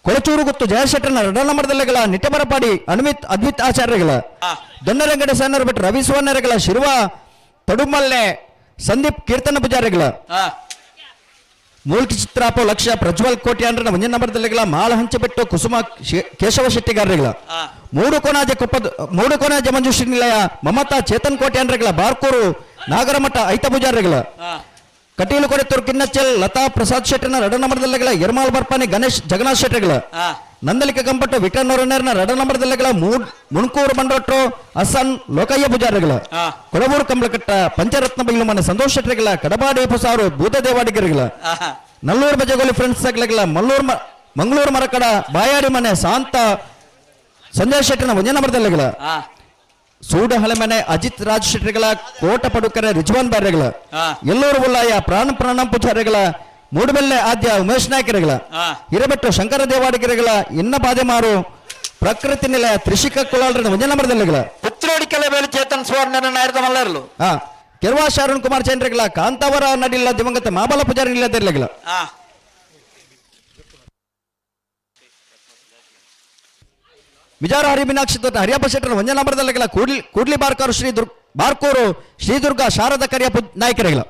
ಕೊಳಚೂರು ಗುತ್ತು ಜಯಶೆಟ್ಟನ ರಡನಮರದಲ್ಲಿಗಳ ನಿಟ್ಟಬರಪಾಡಿ ಅನ್ವಿತ್ ಅದ್ವಿತ್ ಆಚಾರ್ಯಗಳ ದೊನ್ನರಂಗಡ ಸೇನರು ಬಿಟ್ಟು ರವಿ ಸುವರ್ಣರಿಗಳ ಶಿರುವ ತಡುಮಲ್ಲೆ ಸಂದೀಪ್ ಕೀರ್ತನ ಪೂಜಾರಿಗಳ ಮೂಲ್ಕಿ ಚಿತ್ರಾಪು ಲಕ್ಷ ಪ್ರಜ್ವಲ್ ಕೋಟ್ಯಾಂಡ್ರನ ಒಂಜ ನಂಬರ್ದಲ್ಲಿಗಳ ಮಾಳ ಹಂಚಬಿಟ್ಟು ಕುಸುಮ ಕೇಶವ ಶೆಟ್ಟಿಗಾರರಿಗಳ ಮೂಡು ಕೋನಾಜ ಮಂಜುಶ್ರೀ ನಿಲಯ ಮಮತಾ ಚೇತನ್ ಕೋಟ್ಯಾಂಡ್ರಗಳ ಬಾರ್ಕೂರು ನಾಗರಮಠ ಐತ ಪೂಜಾರಿಗಳ ಕಟೀಲು ಕೊಡೆತ್ತೂರು ಕಿನ್ನಚ್ಚಲ್ ಲತಾ ಪ್ರಸಾದ್ ಶೆಟ್ಟನ ರಡ ನಂಬರ್ದಲ್ಲಿಗಳ ಯರ್ಮಾಲ್ ಬರ್ಪಾನಿ ಗಣೇಶ್ ಜಗನ್ನಾಥ್ ಶೆಟ್ಟಿಗಳ ನಂದಲಿಕ ಕಂಪಟ್ಟು ವಿಕ್ರನ್ನೂರನೇರನ ರಡ ನಂಬರ್ದಲ್ಲಿಗಳ ಮುಣ್ಕೂರು ಬಂಡೊಟ್ರು ಹಸನ್ ಲೋಕಯ್ಯ ಪೂಜಾರಿಗಳ ಕೊಡಬೂರು ಕಂಬಳಕಟ್ಟ ಪಂಚರತ್ನ ಬೈಲು ಮನೆ ಸಂತೋಷ್ ಶೆಟ್ಟರಿಗಳ ಕಡಬಾಡಿ ಪುಸಾರು ಭೂತ ದೇವಾಡಿಗರಿಗಳ ನಲ್ಲೂರು ಬಜಗೋಲಿ ಫ್ರೆಂಡ್ಸ್ ಆಗ್ಲಿಗಳ ಮಂಗಳೂರು ಮರಕಡ ಬಾಯಾಡಿ ಮನೆ ಶಾಂತ ಸಂಜಯ್ ಶೆಟ್ಟನ ಒಂಜ ನಂಬರ್ದಲ್ಲಿಗಳ ಸೂಡ ಹಳೆಮನೆ ಅಜಿತ್ ರಾಜ್ ಶೆಟ್ಟರಿಗಳ ಕೋಟ ಪಡುಕರೆ ರಿಜ್ವಾನ್ ಬಾರ್ಯಗಳ ಎಲ್ಲೂರು ಉಲ್ಲಾಯ ಪ್ರಾಣ ಪೂಜಾರಿಗಳ ಮೂಡುಬೆಲ್ಲೆ ಆದ್ಯ ಉಮೇಶ್ ನಾಯಕರಿಗಳ ಹಿರಬೆಟ್ಟು ಶಂಕರ ದೇವಾಡಿಗರಿಗಳ ಇನ್ನ ಬಾದೆಮಾರು ಪ್ರಕೃತಿ ನಿಲಯ ತ್ರಿಷಿಕ ಕುಲಾಲ್ರ ಒಂಜ ನಂಬರ್ದಲ್ಲಿಗಳ ಪುತ್ರೋಡಿ ಕಲೆಬೇಲು ಚೇತನ್ ಸುವರ್ಣನ ನಾಯರ್ದ ಮಲ್ಲರ್ಲು ಕೆರ್ವಾ ಶಾರುಣ್ ಕುಮಾರ್ ಚಂದ್ರಗಳ ಕಾಂತಾವರ ನಡಿಲ್ಲ ದಿವಂಗತ ಮಾಬಲ ಪೂಜಾರಿ ನಿಲ್ಲದಿರ್ಲಿಗಳ ವಿಜಾರ ಹರಿ ಮೀನಾಕ್ಷಿ ದೊಡ್ಡ ಹರಿಯಪ್ಪ ಶೆಟ್ಟರ ಒಂಜ ನಂಬರ್ದಲ್ಲಿಗಳ ಕೂಡ್ಲಿ ಬಾರ್ಕೂರು ಶ್ರೀ ದುರ್ಗಾ ಶಾರದಾ ಕರಿಯ ನಾಯಕರಿಗಳ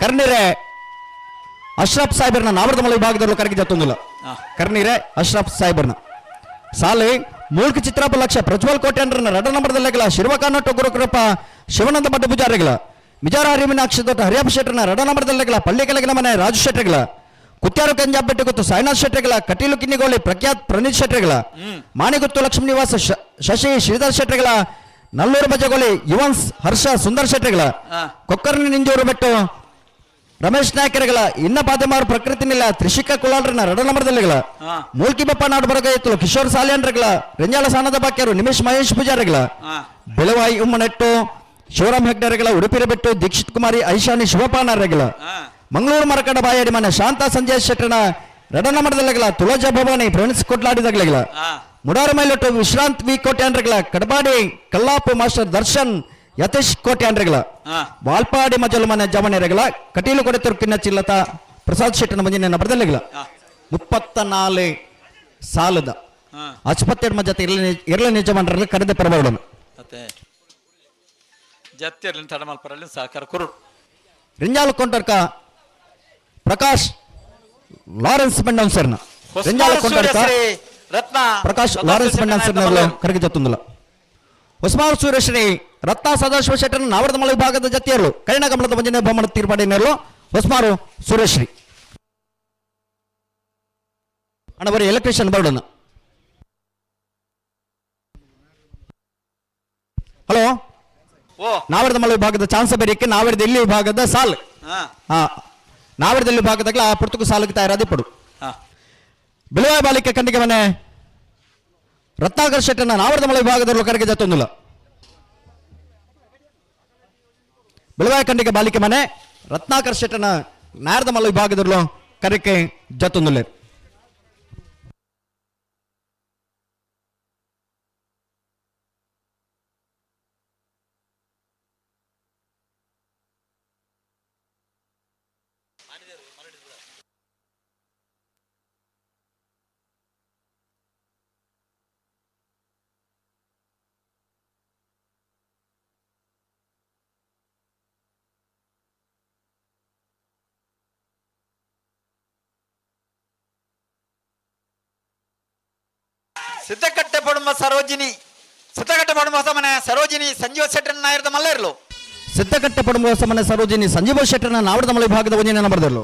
ಕರ್ನಿರೆ ಅಶ್ರಫ್ ಸಾಹೇಬರ್ನ ನಾವರ್ದ ಮಲ ವಿಭಾಗದಲ್ಲೂ ಕರಗಿದ ತೊಂದಿಲ್ಲ ಕರ್ನಿರೆ ಅಶ್ರಫ್ ಸಾಹೇಬರ್ನ ಸಾಲಿ ಮೂಲ್ಕ ಚಿತ್ರಾಪ ಲಕ್ಷ ಪ್ರಜ್ವಲ್ ಕೋಟ್ಯಾಂಡ್ರನ ರಡ ನಂಬರ್ದಲ್ಲಿಗಳ ಶಿರ್ವಕಾನಟ್ಟು ಗುರುಕೃಪ ಶಿವನಂದ ಭಟ್ಟ ಪೂಜಾರಿಗಳ ಮಿಜಾರ ಹರಿ ಮೀನಾಕ್ಷಿ ದೊಡ್ಡ ಹರಿಯಪ್ಪ ಶೆಟ್ಟರ್ನ ರಡ ನಂಬರ್ದಲ್ಲಿಗಳ ಪಳ್ಳಿ ಕೆಳಗಿನ ಮನೆ ರಾಜು ಶೆಟ್ಟರಿಗಳ ಕುತ್ಯಾರು ಕಂಜಾಬ್ ಬೆಟ್ಟ ಗೊತ್ತು ಸಾಯಿನಾಥ್ ಶೆಟ್ಟರಿಗಳ ಕಟೀಲು ಕಿನ್ನಿಗೋಳಿ ಪ್ರಖ್ಯಾತ್ ಪ್ರಣೀತ್ ಶೆಟ್ಟರಿಗಳ ಮಾಣಿಗುತ್ತು ಲಕ್ಷ್ಮೀ ನಿವಾಸ ಶಶಿ ಶ್ರೀಧರ್ ಶೆಟ್ಟರಿಗಳ ನಲ್ಲೂರು ಬಜಗೋಲಿ ಯುವನ್ಸ್ ಹರ್ಷ ಸುಂದರ್ ಶೆಟ್ಟಿಗಳ ಕೊಕ್ಕರ್ನಿ ನಿಂಜೂರು ಬೆಟ್ಟು ರಮೇಶ್ ನಾಯಕರಿಗಳ ಇನ್ನ ಪಾದೆಮಾರು ಪ್ರಕೃತಿ ನಿಲ್ಲ ತ್ರಿಷಿಕ ಕುಲಾಲ್ರನ ರಡ ನಂಬರ್ದಲ್ಲಿಗಳ ಮೂಲ್ಕಿ ಬಪ್ಪ ನಾಡು ಬರಗಾಯಿತು ಕಿಶೋರ್ ಸಾಲಿಯನ್ರಗಳ ರೆಂಜಾಳ ಸಾನದ ಬಾಕ್ಯರು ನಿಮಿಷ್ ಮಹೇಶ್ ಪೂಜಾರಿಗಳ ಬೆಳವಾಯಿ ಉಮ್ಮನೆಟ್ಟು ಶಿವರಾಮ್ ಹೆಗ್ಡರ್ಗಳ ಉಡುಪಿರ ಬಿಟ್ಟು ದೀಕ್ಷಿತ್ ಕುಮಾರಿ ಐಶಾನಿ ಶಿವಪಾನರಗಳ ಮಂಗಳೂರು ಮರಕಡ ಬಾಯಡಿ ಮನೆ ಶಾಂತ ಸಂಜಯ್ ಶೆಟ್ಟನ ರಡ ನಂಬರ್ದಲ್ಲಿಗಳ ತುಳಜ ಭವಾನಿ ಫ್ರೆಂಡ್ಸ್ ಕೊಟ್ಲಾಡಿದಗಳ ಮುಡಾರ ಮೈಲೊಟ್ಟು ವಿಶ್ರಾಂತ್ ವಿ ಕೋಟ್ಯಾಂಡ್ರಗಳ ಕಡಬಾಡಿ ಕಲ್ಲಾಪು ಮಾಸ್ಟರ್ ದರ್ಶನ್ ಯತೀಶ್ ಕೋಟ್ಯಾಂಡ್ರಗಳ ವಾಲ್ಪಾಡಿ ಮಜಲು ಮನೆ ಜಮನೆರಗಳ ಕಟೀಲು ಕೊಡೆ ತುರ್ಕಿನ ಚಿಲ್ಲತ ಪ್ರಸಾದ್ ಶೆಟ್ಟನ ಮುಂಜಿನ ಬರದಲ್ಲಿಗಳ 34 ಸಾಲದ ಅಚ್ಪತ್ತೆಡ್ ಮಜತೆ ಇರಲ ನಿಜಮಂಡ್ರಲ್ಲಿ ಕರೆದ ಪರಬರಡನು ಜತ್ತಿರ್ಲಿ ತಡಮಲ್ಪರಲ್ಲಿ ಸಹಕಾರ ಕುರು ರಿಂಜಾಲ್ ಕೊಂಟರ್ಕ ಪ್ರಕಾಶ್ ಲಾರೆನ್ಸ್ ಮೆಂಡನ್ಸರ್ನ ರಿಂಜಾಲ್ ಕೊಂಟರ್ಕ ರತ್ನ ಪ್ರಕಾಶ್ ಲಾರೆನ್ಸ್ ಮೆಂಡನ್ಸರ್ನ ಕರೆಗೆ ಜತ್ತುಂದಲ ಉಸ್ಮಾನ್ ಸೂರ್ಯಶ್ರೀ ರತ್ನ ಸದಾಶಿವ ಶೆಟ್ಟರ್ ನಾವರದ ಮಳೆ ವಿಭಾಗದ ಜತಿಯರು ಕೈನ ಕಮಲದ ಮಂಜನೆ ಬಹುಮಾನ ತೀರ್ಪಾಡಿನರು ಉಸ್ಮಾರು ಸೂರ್ಯಶ್ರೀ ಅಣ್ಣ ಬರೀ ಎಲೆಕ್ಟ್ರಿಷಿಯನ್ ಬರ್ಡನ್ ಹಲೋ ನಾವರದ ಮಳೆ ವಿಭಾಗದ ಚಾನ್ಸ್ ಬೇರಿಕೆ ನಾವರದ ಇಲ್ಲಿ ವಿಭಾಗದ ಸಾಲ್ ನಾವರದಲ್ಲಿ ವಿಭಾಗದಾಗಲ ಪುರ್ತುಕು ಸಾಲಿಗೆ ತಯಾರಾದಿ ಪಡು ಬಿಳುವಾಯ ಬಾಲಿಕೆ ಕಂಡಿಗೆ ಮನೆ ರತ್ನಾಕರ್ ಶೆಟ್ಟನ ನಾವರದ ಮಳೆ ವಿಭಾಗದಲ್ಲೂ ಕರೆಗೆ ಜತ್ತೊಂದಿಲ್ಲ ಬಿಳುವಾಯ ಕಂಡಿಗೆ ಬಾಲಿಕೆ ಮನೆ ರತ್ನಾಕರ್ ಶೆಟ್ಟನ ನಾರದ ಮಲ್ಲ ವಿಭಾಗದಲ್ಲೂ ಕರೆಗೆ ಜತ್ತೊಂದಿಲ್ಲ ಸಿದ್ದಕಟ್ಟೆ ಪಡುಮ ಸರೋಜಿನಿ ಸಿದ್ದಕಟ್ಟೆ ಪಡುಮ ಸಮನೆ ಸರೋಜಿನಿ ಸಂಜೀವ ಶೆಟ್ಟರ್ ನಾಯರದ ಮಲ್ಲೇರ್ಲು ಸಿದ್ದಕಟ್ಟೆ ಪಡುವ ಸಮನೆ ಸರೋಜಿನಿ ಸಂಜೀವ ಶೆಟ್ಟರ್ನ ನಾವರದ ಮಳೆ ವಿಭಾಗದ ಒಂದಿನ ಬರೆದಲು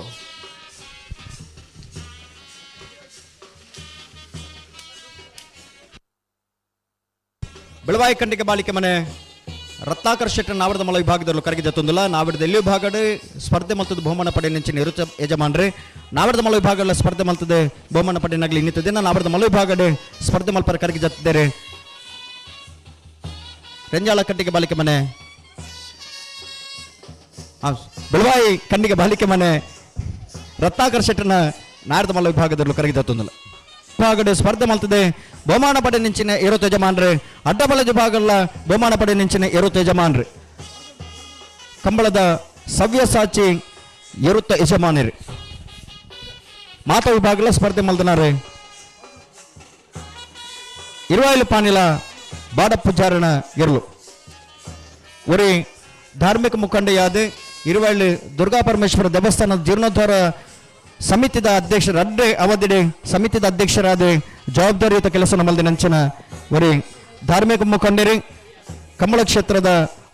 ಬೆಳವಾಯಿ ಕಂಡಿಗೆ ಬಾಲಿಕೆ ಮನೆ ರತ್ನಾಕರ್ ಶೆಟ್ಟರ್ ನಾವರದ ಮಲ ವಿಭಾಗದಲ್ಲೂ ಕರಗಿ ಜತ್ತೊಂದಿಲ್ಲ ನಾವರದ ಎಲ್ಲಿ ವಿಭಾಗದ ಸ್ಪರ್ಧೆ ಮಲ್ತದ ಬಹುಮಾನ ಪಡೆ ನೆಂಚಿನ ಇರುತ್ತ ಯಜಮಾನ್ರಿ ನಾವರದ ಮಲ ವಿಭಾಗಗಳ ಸ್ಪರ್ಧೆ ಮಲ್ತದ ಬಹುಮಾನ ಪಡೆನಾಗ್ಲಿ ಇನ್ನಿತ ದಿನ ನಾವರದ ಮಲ ವಿಭಾಗದ ಸ್ಪರ್ಧೆ ಮಲ್ಪರ ಕರಗಿ ಜತ್ತಿದ್ದಾರೆ ರೆಂಜಾಳ ಕಟ್ಟಿಗೆ ಬಾಲಿಕೆ ಮನೆ ಬೆಳವಾಯಿ ಕಣ್ಣಿಗೆ ಬಾಲಿಕೆ ಮನೆ ರತ್ನಾಕರ್ ಶೆಟ್ಟರ್ನ ನಾರದ ಮಲ ವಿಭಾಗದಲ್ಲೂ ಕರಗಿ ಜತ್ತೊಂದಿಲ್ಲ ವಿಭಾಗದ ಸ್ಪರ್ಧೆ ಮಲ್ತದೆ ಬಹುಮಾನ ಪಡೆ ನಿಂಚಿನ ಇರುತ್ತ ಯಜಮಾನ್ರಿ ಅಡ್ಡಬಲ ವಿಭಾಗಗಳ ಬಹುಮಾನ ಪಡೆ ನಿಂಚಿನ ಇರುತ್ತ ಯಜಮಾನ್ರಿ ಕಂಬಳದ ಸವ್ಯಸಾಚಿ ಇರುತ್ತ ಯಜಮಾನಿರಿ ಮಾತ ವಿಭಾಗಗಳ ಸ್ಪರ್ಧೆ ಮಲ್ದನಾರೆ ಇರುವಾಯಿಲು ಪಾನಿಲ ಬಾಡ ಪೂಜಾರಣ ಇರಲು ಒರಿ ಧಾರ್ಮಿಕ ಮುಖಂಡೆಯಾದ ಇರುವಾಯಿಲು ದುರ್ಗಾ ಪರಮೇಶ್ವರ ದೇವಸ್ಥಾನದ ಜೀರ್ಣೋದ್ಧಾರ ಸಮಿತಿದ ಅಧ್ಯಕ್ಷರ ಅಡ್ಡೆ ಅವಧಿಡೆ ಸಮಿತಿದ ಅಧ್ಯಕ್ಷರಾದ ಜವಾಬ್ದಾರಿಯುತ ಕೆಲಸ ನಮ್ಮಲ್ಲಿ ನಂಚನ ಒರಿ ಧಾರ್ಮಿಕ ಮುಖಂಡರಿ ಕಮಲ ಕ್ಷೇತ್ರದ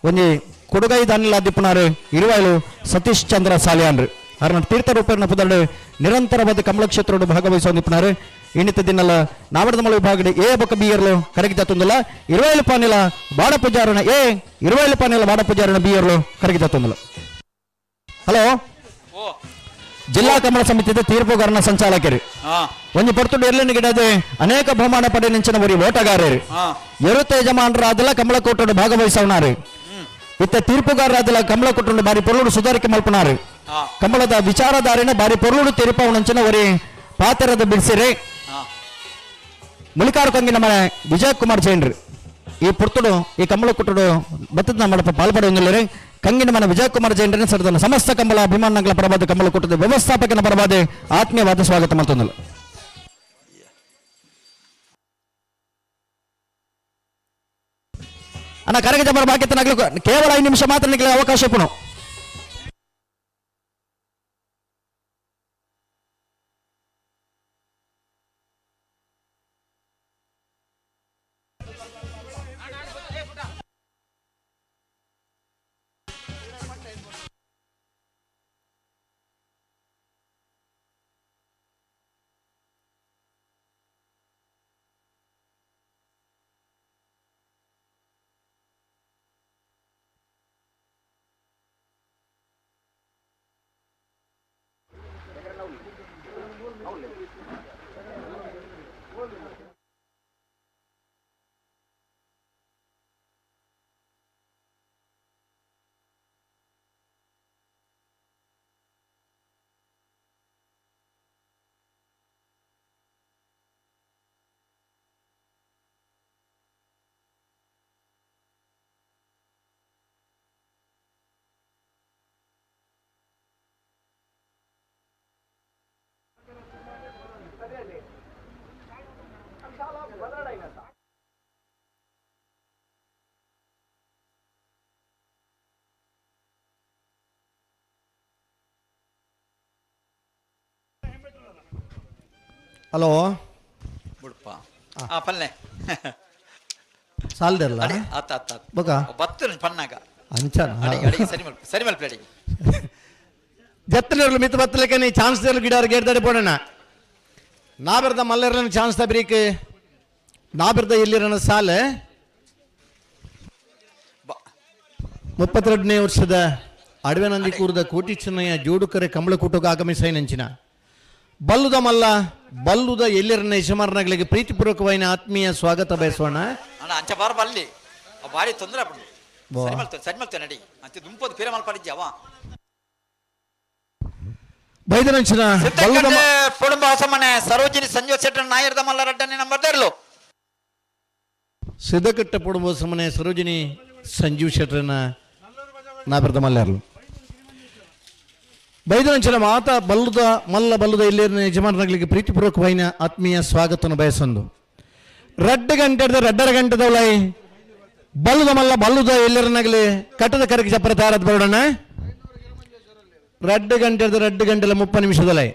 ಒಂಜಿ ಕೊಡುಗೈ ದಾನಿಲ ದಿಪ್ಪನಾರು ಇರುವಾಯಿಲು ಸತೀಶ್ ಚಂದ್ರ ಸಾಲಿಯಾನ್ರಿ ಅರ್ನ ತೀರ್ಥ ರೂಪೇಣ ಪುದರ್ಡು ನಿರಂತರವಾದ ಕಮಲ ಕ್ಷೇತ್ರ ಭಾಗವಹಿಸುವ ದಿಪ್ಪನಾರು ಇನ್ನಿತ ದಿನಲ್ಲ ನಾವರದ ಮಳ ವಿಭಾಗಡೆ ಏ ಬೊಕ್ಕ ಬಿಯರ್ಲು ಕರಗಿ ಜತ್ತೊಂದಿಲ್ಲ ಇರುವಾಯಿಲು ಪಾನಿಲ ಬಾಡ ಪೂಜಾರಣ ಏ ಇರುವಾಯಿಲು ಪಾನಿಲ ಬಾಡ ಪೂಜಾರಣ ಬಿಯರ್ಲು ಕರಗಿ ಜತ್ತೊಂದಿಲ್ಲ ಹಲೋ ಜಿಲ್ಲಾ ಕಮಲ ಸಮಿತಿದ ತೀರ್ಪುಗಾರನ ಸಂಚಾಲಕರು ಒಂದು ಪಡ್ತುಂಡು ಎರ್ಲಿನ ಗಿಡದ ಅನೇಕ ಬಹುಮಾನ ಪಡೆ ನಿಂಚಿನ ಒರಿ ಓಟಗಾರರು ಎರುತ್ತ ಯಜಮಾನರಾದಲ ಕಮಲ ಕೊಟ್ಟು ಭಾಗವಹಿಸವನಾರು ಇತ್ತ ತೀರ್ಪುಗಾರರಾದಲ ಕಮಲ ಕೊಟ್ಟು ಬಾರಿ ಪೊರುಳು ಸುಧಾರಿಕೆ ಮಲ್ಪನಾರು ಕಮಲದ ವಿಚಾರಧಾರಿನ ಬಾರಿ ಪೊರುಳು ತೀರ್ಪವನಂಚಿನ ಒರಿ ಪಾತ್ರದ ಬಿಡಿಸಿರಿ ಮುಳಿಕಾರ ಕೊಂಗಿನ ಮನೆ ವಿಜಯ್ ಕುಮಾರ್ ಜೈನ್ರು ಈ ಪುರ್ತುಡು ಈ ಕಮಲ ಕೊಟ್ಟು ಬತ್ತದ ನಮ್ಮ ಪಾಲ್ಪಡುವಂಗಿಲ್ಲರಿ ಕಂಗಿನ ಮನ ವಿಜಯ್ ಕುಮಾರ್ ಜೈನ್ ಸರದನ ಸಮಸ್ತ ಕಮಲ ಅಭಿಮಾನಗಳ ಪರವಾದ ಕಮಲ ಕೊಟ್ಟದ ವ್ಯವಸ್ಥಾಪಕನ ಪರವಾದ ಆತ್ಮೀಯವಾದ ಸ್ವಾಗತ ಮಾಡ್ತಂದಲ್ಲ ಅಣ್ಣ ಕರಗ ಜಮರ ಬಾಕಿತನಾಗ್ಲಿ ಕೇವಲ 5 ನಿಮಿಷ ಮಾತ್ರ ನಿಗಲ ಅವಕಾಶ ಪುಣು ಹಲೋ ಬಿಡಪ್ಪ ಪಲ್ಲೆ ಸಾಲ್ದಲ್ಲ ಅಡಿ ಆತ ಆತ ಆತ ಬೊಕ ಬತ್ತು ಪನ್ನಾಗ ಅಂಚನ ಅಡಿಗೆ ಸರಿ ಮಲ್ಪ ಅಡಿಗೆ ಜತ್ತನರ್ಲು ಮಿತ್ ಬತ್ತಲಕ್ಕೆ ನೀ ಚಾನ್ಸ್ ದೇರ್ಲು ಗಿಡಾರ್ ಗೇಡ್ದಾಡೆ ಪೋಡಣ ನಾಬರ್ದ ಮಲ್ಲರ್ಲನ ಚಾನ್ಸ್ ತಬ್ರೀಕ್ ನಾಬರ್ದ ಎಲ್ಲಿರನ ಸಾಲ 32ನೇ ವರ್ಷದ ಅಡವೆನಂದಿ ಕೂರದ ಕೋಟಿ ಚೆನ್ನಯ್ಯ ಜೋಡುಕರೆ ಕಂಬಳಕೂಟಕ್ಕೆ ಆಗಮಿಸೈನಂಚಿನ ಬಲ್ಲುದ ಮಲ್ಲ ಬಲ್ಲುದ ಎಲ್ಲಿರನ ಯಜಮಾನಗಳಿಗೆ ಪ್ರೀತಿಪೂರ್ವಕವಾದ ಆತ್ಮೀಯ ಸ್ವಾಗತ ಬಯಸೋಣ ಅಣ್ಣ ಅಂಚ ಬಾರ ಬಲ್ಲಿ ಬಾರಿ ತೊಂದರೆ ಸರಿ ಮಲ್ತೇನೆ ನಡಿ ಅಂಚ ದುಂಪದು ಪೇರೆ ಮಲ್ಪಾಡಿದ್ಯ ಅವ ಬೈದನಂಚಿನ ಕುಟುಂಬ ಹೊಸಮನೆ ಸರೋಜಿನಿ ಸಂಜೀವ ಶೆಟ್ಟರ್ ನಾಯರ್ದ ಮಲ್ಲ ರಡ್ಡನೆ ನಂಬರ್ ತರ್ಲು ಸಿದ್ದಕಟ್ಟ ಪುಡುಂಬ ಸಮನೆ ಸರೋಜಿನಿ ಸಂಜೀವ್ ಶೆಟ್ಟರನ ನಾಬರ್ದ ಮಲ್ಲರ್ಲು ಬೈದನಂಚಿನ ಮಾತ ಬಲ್ಲುದ ಮಲ್ಲ ಬಲ್ಲುದ ಎಲ್ಲಿರನ ಯಜಮಾನಗಳಿಗೆ ಪ್ರೀತಿಪೂರ್ವಕವಾದ ಆತ್ಮೀಯ ಸ್ವಾಗತವನ್ನು ಬಯಸೊಂದು ರಡ್ಡ ಗಂಟೆ ರಡ್ಡರ ಗಂಟೆದವಲೈ ಬಲ್ಲುದ ಮಲ್ಲ ಬಲ್ಲುದ ಎಲ್ಲಿರನಾಗಲಿ ಕಟ್ಟದ ಕರಗಿ ಚಪ್ಪರ ತಯಾರಾದ ಬರೋಣ 2 ಗಂಟೆಲ 30 ನಿಮಿಷದಲ್ಲೇ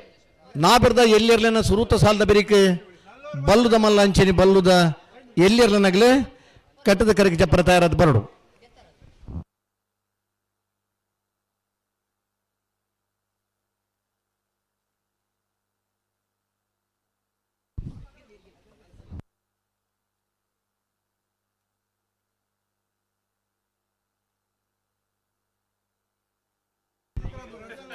ನಾಬರ್ದ ಎಲ್ಲಿರ್ಲನ ಸುರೂತ ಸಾಲದ ಬೆರಿಕೆ ಬಲ್ಲುದ ಮಲ್ಲ ಅಂಚೆನಿ ಬಲ್ಲುದ ಎಲ್ಲಿರ್ಲನಾಗಲಿ ಕಟ್ಟದ ಕರಗಿ ಚಪ್ಪರ ತಯಾರಾದ ಬರೋಡು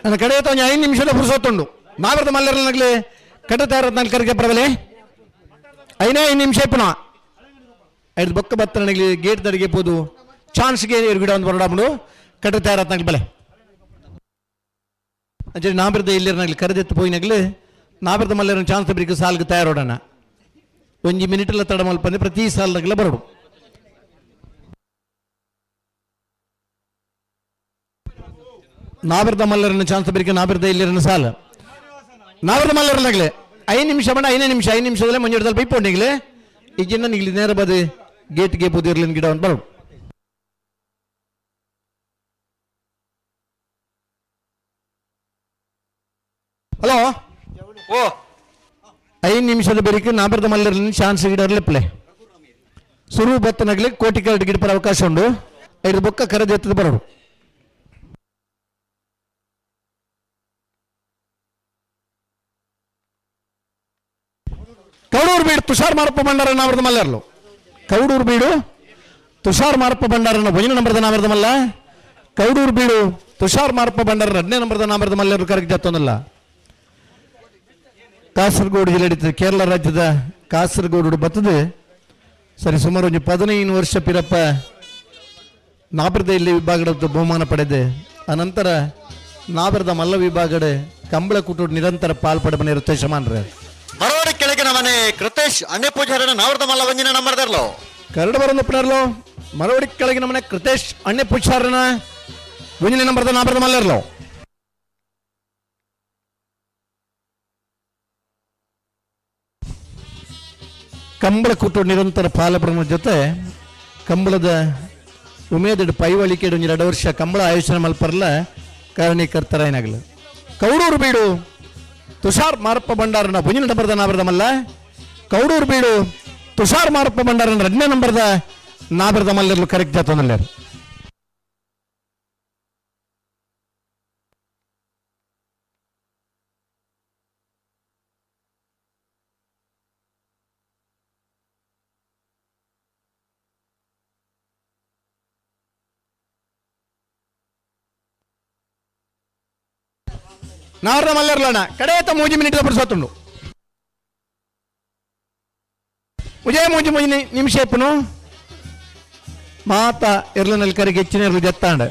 ನನ್ನ ಕಡೆ 5 ನಿಮಿಷದ ಪುರುಸೊತ್ತುಂಡು ನಾಬರ್ದ ಮಲ್ಲರ್ಲನಾಗಲಿ ಕಟ್ಟ ತಯಾರತ್ನಾಲ್ ಕರಗಿ ಬರಬಲೆ 5 ನಿಮಿಷ ಪುನಃ 5 ಬೊಕ್ಕ ಬತ್ತನಾಗಲಿ ಗೇಟ್ ದಡಿಗೆ ಪೋದು ಚಾನ್ಸ್ಗೆ ಗಿಡ ಒಂದು ಬರೋಡಾಮಡು ಕಟ್ಟ ತಯಾರತ್ನಾಗಲಿ ಬಲೆ ಅಂಚೆ ನಾಬರ್ದ ಎಲ್ಲಿರನಾಗಲಿ ಕರೆದೆತ್ತು ಪೋಯಿನಾಗಲಿ ನಾಬರ್ದ ಮಲ್ಲರ್ನ ಚಾನ್ಸ್ ತಬ್ರಿಗೆ ಸಾಲ್ಗೆ ತಯಾರೋಡಣ 1 ಮಿನಿಟಲ್ಲ ತಡ ಮಲ್ಪಂದ್ರೆ ಪ್ರತಿ ಸಾಲದಾಗಲ ಬರೋಡು ನಾಬರ್ದ ಮಲ್ಲರನ್ನ ಚಾನ್ಸ್ ತಬ್ರಿಗೆ ನಾಬರ್ದ ಎಲ್ಲಿರನ ಸಾಲ ನಾಬರ್ದ ಮಲ್ಲರ್ನಾಗಲಿ 5 ನಿಮಿಷ ಬಣ್ಣ 5 ನಿಮಿಷದಲ್ಲೇ ಮಂಜೂರದಲ್ಲಿ ಬೈಪೋಣಿಗ್ಲೆ ಈಗಿನ ನಿಗ್ಲಿ ನೇರ ಬದು ಗೇಟ್ಗೆ ಪುದಿರ್ಲಿನ ಗಿಡವನ್ನು ಬರೋಡು ಹಲೋ ಓ 5 ನಿಮಿಷದ ಬರೀಕೆ ನಾಬರ್ದ ಮಲ್ಲರ್ಲಿನ ಚಾನ್ಸ್ ಗಿಡರ್ಲಿಪ್ಲೆ ಸುರು ಬತ್ತನಾಗಲಿ ಕೋಟಿ ಕರಡಿ ಗಿಡ ಪರ ಅವಕಾಶ ಉಂಡು 5 ಬೊಕ್ಕ ಕರೆದೆತ್ತದ ಬರೋಡು ಕೌಡೂರು ಬೀಡು ತುಷಾರ್ ಮಾರಪ್ಪ ಭಂಡಾರ ನಾವರ್ದ ಮಲ್ಲರ್ಲು ಕೌಡೂರು ಬೀಡು ತುಷಾರ್ ಮಾರಪ್ಪ ಭಂಡಾರನ 1 ನಂಬರ್ದ ನಾವರ್ದ ಮಲ್ಲ ಕೌಡೂರು ಬೀಡು ತುಷಾರ್ ಮಾರಪ್ಪ ಭಂಡಾರ 2ನೇ ನಂಬರ್ದ ನಾವರ್ದ ಮಲ್ಲರ್ಲು ಕರೆಕ್ಟ್ ಜತ್ತೊಂದಲ್ಲ ಕಾಸರಗೋಡು ಜಿಲ್ಲೆ ಕೇರಳ ರಾಜ್ಯದ ಕಾಸರಗೋಡು ಬರ್ತದೆ ಸರಿ ಸುಮಾರು 15 ವರ್ಷ ಪಿರಪ್ಪ ನಾಬರ್ದ ಇಲ್ಲಿ ವಿಭಾಗದ ಬಹುಮಾನ ಪಡೆದೆ ಅನಂತರ ನಾಬರ್ದ ಮಲ್ಲ ವಿಭಾಗದ ಕಂಬಳ ಕುಟುಂಬ ನಿರಂತರ ಪಾಲ್ಪಡೆ ಇರುತ್ತೆ ಶಮಾನ್ರೆ ಮರವಾಡಿ ಕೆಳಗಿನ ಮನೆ ಕೃತೇಶ್ ಅಣ್ಣೆ ಪೂಜಾರನ ನಾವರ್ದ ಮಲ್ಲ ವಂಜಿನ ನಂಬರ್ ತರ್ಲು ಕರಡು ಬರೋದು ಮರವಾಡಿ ಕೆಳಗಿನ ಮನೆ ಕೃತೇಶ್ ಅಣ್ಣೆ ಪೂಜಾರನ ವಂಜಿನ ನಂಬರ್ದ ನಾಬರ್ದ ಮಲ್ಲರ್ಲು ಕಂಬಳ ಕುಟುಂಬ ನಿರಂತರ ಪಾಲ್ಪಡುವ ಜೊತೆ ಕಂಬಳದ ಉಮೇದಡ್ ಪೈವಳಿಕೆ 2 ವರ್ಷ ಕಂಬಳ ಆಯೋಜನೆ ಮಲ್ಪರ್ಲ ಕಾರಣೀಕರ್ತರ ಏನಾಗಲ್ಲ ಕೌಡೂರು ಬೀಡು ತುಷಾರ್ ಮಾರಪ್ಪ ಭಂಡಾರನ 1 ನಂಬರ್ದ ನಾಬರ್ದ ಮಲ್ಲ ಕೌಡೂರು ಬೀಡು ತುಷಾರ್ ಮಾರಪ್ಪ ಭಂಡಾರನ 2ನೇ ನಂಬರ್ದ ನಾಬರ್ದ ಮಲ್ಲರ್ಲು ಕರೆಕ್ಟ್ ಜಾತೊಂದಲ್ಲ ನಾವರ್ದ ಮಲ್ಲರ್ಲಣ ಕಡೆಯತ್ತ 3 ಮಿನಿಟ್ ಪುರುಸೊತ್ತುಂಡು ಮುಜೆ 3 ನಿಮಿಷ ಇಪ್ಪನು ಮಾತ ಇರ್ಲನಲ್ಲಿ ಕರೆಗೆ ಹೆಚ್ಚಿನ ಇರ್ಲು ಜತ್ತಾಂಡ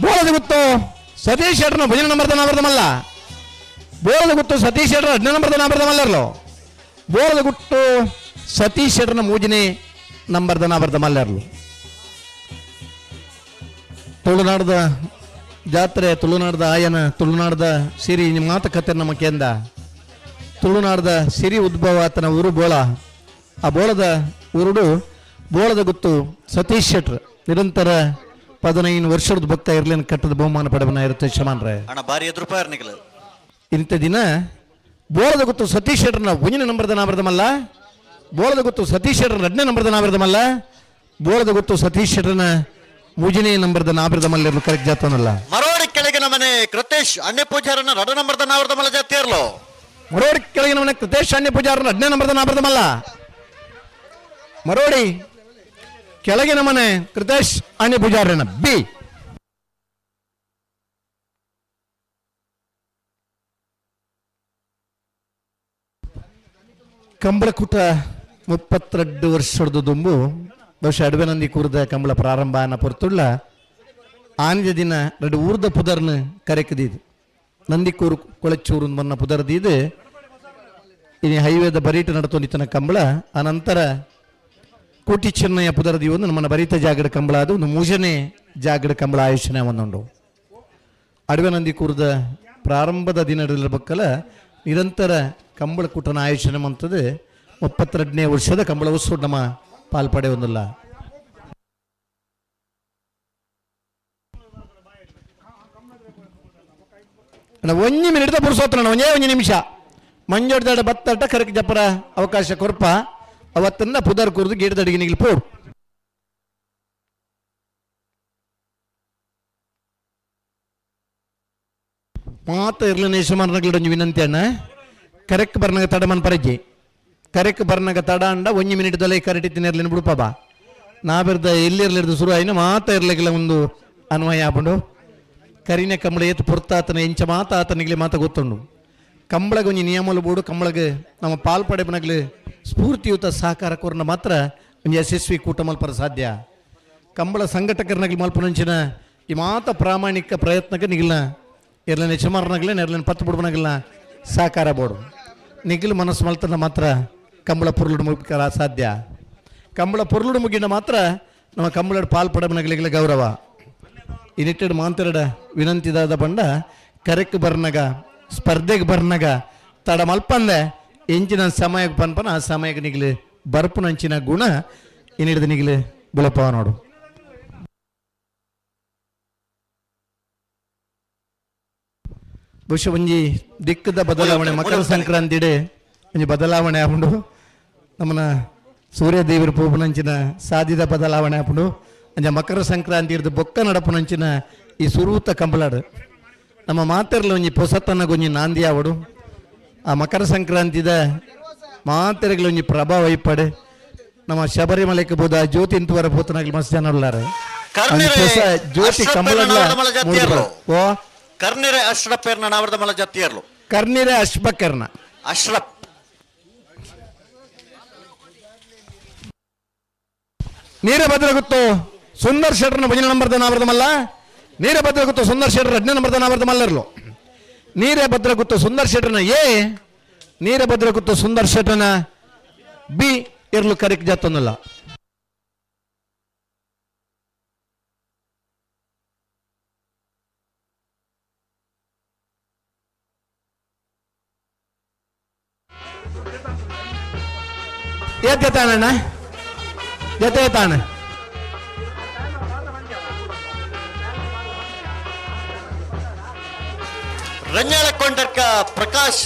ಬೋಳದ ಗುತ್ತು ಸತೀಶ್ ಶೆಟ್ರನ 1 ನಂಬರ್ದ ನಾಬರ್ದ ಮಲ್ಲ ಬೋಳದ ಗುತ್ತು ಸತೀಶ್ ಶೆಟ್ರ 2ನೇ ನಂಬರ್ದ ನಾಬರ್ದ ಮಲ್ಲರ್ಲು ಬೋಳದ ಗುಟ್ಟು ಸತೀಶ್ ಶೆಟ್ರನ 3ನೇ ನಂಬರ್ದ ನಾಬರ್ದ ಮಲ್ಲರ್ಲು ತುಳುನಾಡದ ಜಾತ್ರೆ ತುಳುನಾಡದ ಆಯನ ತುಳುನಾಡದ ಸಿರಿ ಮಾತುಕತೆ ನಮ್ಮ ಕೇಂದ್ರ ತುಳುನಾಡದ ಸಿರಿ ಉದ್ಭವ ಆತನ ಊರು ಬೋಳ ಆ ಬೋಳದ ಊರುಡು ಬೋಳದ ಗುತ್ತು ಸತೀಶ್ ಶೆಟ್ರ್ ನಿರಂತರ 15 ವರ್ಷದ ಭಕ್ತ ಇರ್ಲಿನ ಕಟ್ಟದ ಬಹುಮಾನ ಪಡೆವನ ಇರುತ್ತೆ ಶಮಾನ್ರೆ ಅಣ್ಣ ಬಾರಿ ಎದುರು ಪಾಯರ್ ನಿಖಲ್ ಇಂಥ ದಿನ ಬೋಳದ ಗುತ್ತು ಸತೀಶ್ ಶೆಟ್ರನ ಒಂಜಿನ ನಂಬರ್ದ ನಾವರ್ದಮಲ್ಲ ಬೋಳದ ಗುತ್ತು ಸತೀಶ್ ಶೆಟ್ರ 2ನೇ ನಂಬರ್ದ ನಾವರ್ದಮಲ್ಲ ಬೋಳದ ಗುತ್ತು ಸತೀಶ್ ಶೆಟ್ರನ 3ನೇ ನಂಬರ್ದ ನಾವರ್ದಮಲ್ಲ ಕರೆಕ್ಟ್ ಜಾತನಲ್ಲ ಮರೋಡಿ ಕೆಳಗಿನ ಮನೆ ಕೃತೇಶ್ ಅಣ್ಣೆ ಪೂಜಾರನ 2 ನಂಬರ್ದ ನಾವರ್ದಮಲ್ಲ ಜಾತಿಯರ್ಲು ಮರೋಡಿ ಕೆಳಗಿನ ಮನೆ ಕೃತೇಶ್ ಅಣ್ಣೆ ಪೂಜಾರನ 2ನೇ ನಂಬರ್ದ ನಾವರ್ದಮಲ್ಲ ಮರೋಡಿ ಕೆಳಗಿನ ಮನೆ ಕೃತೇಶ್ ಅಣ್ಣೆ ಪೂಜಾರನ ಬಿ ಕಂಬಳಕೂಟ 32 ವರ್ಷದ ದುಂಬು ಬಹುಶಃ ಅಡವೆನಂದಿ ಕೂರ್ದ ಕಂಬಳ ಪ್ರಾರಂಭ ಅನ್ನ ಪೊರ್ತುಳ್ಳ ಆನಿದ ದಿನ 2 ಊರ್ದ ಪುದರ್ನ ಕರೆಕದಿದ್ದು ನಂದಿಕೂರು ಕೊಳಚೂರು ಮನ್ನ ಪುದರ್ದಿದ್ದು ಇನ್ನು ಹೈವೇದ ಬರೀಟ ನಡತೊಂದಿತ್ತನ ಕಂಬಳ ಅನಂತರ ಕೋಟಿ ಚೆನ್ನಯ್ಯ ಪುದರ್ದಿ ಒಂದು ನಮ್ಮನ್ನ ಬರೀತ ಜಾಗಡ ಕಂಬಳ ಅದು ಒಂದು 3ನೇ ಜಾಗಡ ಕಂಬಳ ಆಯೋಜನೆ ಒಂದುಂಡು ಅಡವೆನಂದಿ ಕೂರ್ದ ಪ್ರಾರಂಭದ ದಿನದಲ್ಲಿರ್ಬೇಕಲ್ಲ ನಿರಂತರ ಕಂಬಳ ಕೂಟನ ಆಯೋಜನೆ ಅಂತದ್ದು 32ನೇ ವರ್ಷದ ಕಂಬಳ ಉತ್ಸವ ನಮ್ಮ ಪಾಲ್ಪಡೆ ಒಂದಿಲ್ಲ ಒಂಜಿ ಮಿನಿಟ್ ಪುರುಸೋತ್ರ ಒಂದೇ ನಿಮಿಷ ಮಂಜೋಡ್ದಾಡ ಬತ್ತಟ ಕರಕ್ ಜಪರ ಅವಕಾಶ ಕೊರ್ಪ ಅವತ್ತನ್ನ ಪುದರ್ ಕುರ್ದು ಗಿಡದಡಿಗೆ ನಿಗಿಲ್ ಪೋಡು ಮಾತ ಇರ್ಲನೇ ಸುಮಾರು ವಿನಂತಿ ಅಣ್ಣ ಕರೆಕ್ಟ್ ಬರ್ನಾಗ ತಡ ಮನ್ ಪರಜ್ಜಿ ಕರೆಕ್ಟ್ ಬರ್ನಾಗ ತಡ ಅಂಡ 1 ಮಿನಿಟ್ ದೊಲೆ ಕರೆಕ್ಟ್ ಇರ್ಲಿನ ಬಿಡುಪಾಬ ನಾ ಬಿರ್ದ ಎಲ್ಲಿರ್ಲಿರ್ದು ಶುರು ಆಯ್ನ ಮಾತ ಇರ್ಲಿಕ್ಕಿಲ್ಲ ಒಂದು ಅನ್ವಯ ಆಗ್ಬಿಡು ಕರಿನೆ ಕಂಬಳ ಏತು ಪುರ್ತಾತನ ಎಂಚ ಮಾತ ಆತನಿಗೆ ಮಾತ ಗೊತ್ತುಂಡು ಕಂಬಳಗ ಒಂಜಿ ನಿಯಮಲು ಬೋಡು ಕಂಬಳಗ ನಮ್ಮ ಪಾಲ್ಪಡೆ ಬನಗ್ಲು ಸ್ಫೂರ್ತಿಯುತ ಸಹಕಾರ ಕೊರ್ನ ಮಾತ್ರ ಒಂದು ಯಶಸ್ವಿ ಕೂಟ ಮಲ್ಪರ ಸಾಧ್ಯ ಕಂಬಳ ಸಂಘಟಕರನಾಗ್ಲಿ ಮಲ್ಪನಂಚಿನ ಈ ಮಾತ ಪ್ರಾಮಾಣಿಕ ಪ್ರಯತ್ನಕ್ಕೆ ನಿಗಿಲ್ಲ ಎರ್ಲನೆ ಚಮಾರ್ನಾಗ್ಲೆ ನೆರ್ಲನೆ ಪತ್ತು ಬಿಡ್ಬನಾಗಿಲ್ಲ ಸಹಕಾರ ಬೋಡು ನಿಗಿಲು ಮನಸ್ಸು ಮಲ್ತನ ಮಾತ್ರ ಕಂಬಳ ಪುರ್ಲುಡು ಮುಗಿಕ ಸಾಧ್ಯ ಕಂಬಳ ಪುರ್ಲುಡು ಮುಗಿನ ಮಾತ್ರ ನಮ್ಮ ಕಂಬಳ ಪಾಲ್ಪಡಬನಗ್ಲಿಗಳ ಗೌರವ ಈ ನಿಟ್ಟಿನ ಮಾಂತರಡ ವಿನಂತಿದಾದ ಬಂಡ ಕರೆಕ್ ಬರ್ನಾಗ ಸ್ಪರ್ಧೆಗೆ ಬರ್ನಾಗ ತಡ ಮಲ್ಪಂದೆ ಎಂಚಿನ ಸಮಯಕ್ಕೆ ಪನ್ಪನ ಆ ಸಮಯಕ್ಕೆ ನಿಗ್ಲಿ ಬರ್ಪುನಂಚಿನ ಗುಣ ಏನಿಡಿದ ನಿಗ್ಲಿ ಬಿಳಪವ ನೋಡು ಬಹುಶಃ ಒಂಜಿ ದಿಕ್ಕದ ಬದಲಾವಣೆ ಮಕರ ಸಂಕ್ರಾಂತಿಡೆ ಒಂಜಿ ಬದಲಾವಣೆ ಆಪುಂಡು ನಮ್ಮನ ಸೂರ್ಯದೇವರ ಪೂಪುನಂಚಿನ ಸಾಧಿದ ಬದಲಾವಣೆ ಆಪುಂಡು ಅಂಜ ಮಕರ ಸಂಕ್ರಾಂತಿ ಇರ್ದು ಬೊಕ್ಕ ನಡಪುನಂಚಿನ ಈ ಸುರೂತ ಕಂಬಳಾಡು ನಮ್ಮ ಮಾತೆರ್ಲ ಒಂಜಿ ಪೊಸತನಗ ಒಂಜಿ ನಾಂದಿ ಆವಡು ಆ ಮಕರ ಸಂಕ್ರಾಂತಿದ ಮಾತೆರೆಗಳ ಒಂಜಿ ಪ್ರಭಾವ ಇಪ್ಪಡೆ ನಮ್ಮ ಶಬರಿಮಲೆಗೆ ಬೋದ ಜ್ಯೋತಿ ಇಂತುವರ ಪೋತನಾಗ್ಲಿ ಮಸ್ತ್ ಜನ ಉಳ್ಳಾರೆ ಜ್ಯೋತಿ ಕಂಬಳ ಓ ಕರ್ನಿರೆ ಅಶ್ರಫ್ ಪೇರ್ನ ನಾವರ್ದ ಮಲ ಜತ್ತಿಯರ್ಲು ಕರ್ನಿರೆ ಅಶ್ಬಕರ್ನ ಅಶ್ರಫ್ ನೀರ ಭದ್ರಗುತ್ತು ಸುಂದರ್ ಶೆಟ್ರನ 1 ನಂಬರ್ದ ನಾವರ್ದ ಮಲ್ಲ ನೀರ ಭದ್ರಗುತ್ತು ಸುಂದರ್ ಶೆಟ್ರ 2ನೇ ನಂಬರ್ದ ನಾವರ್ದ ಮಲ್ಲರ್ಲು ನೀರೇ ಭದ್ರಗುತ್ತು ಸುಂದರ್ ಶೆಟ್ರನ ಎ ನೀರ ಭದ್ರಗುತ್ತು ಸುಂದರ್ ಶೆಟ್ರನ ಬಿ ಇರ್ಲು ಕರೆಕ್ಟ್ ಜಾತೊಂದಲ್ಲ ಜತೆತಾನಣ್ಣ ಜತೆ ತಾಣ ರಂಜಾಳ ಕೊಂಡರ್ಕ ಪ್ರಕಾಶ್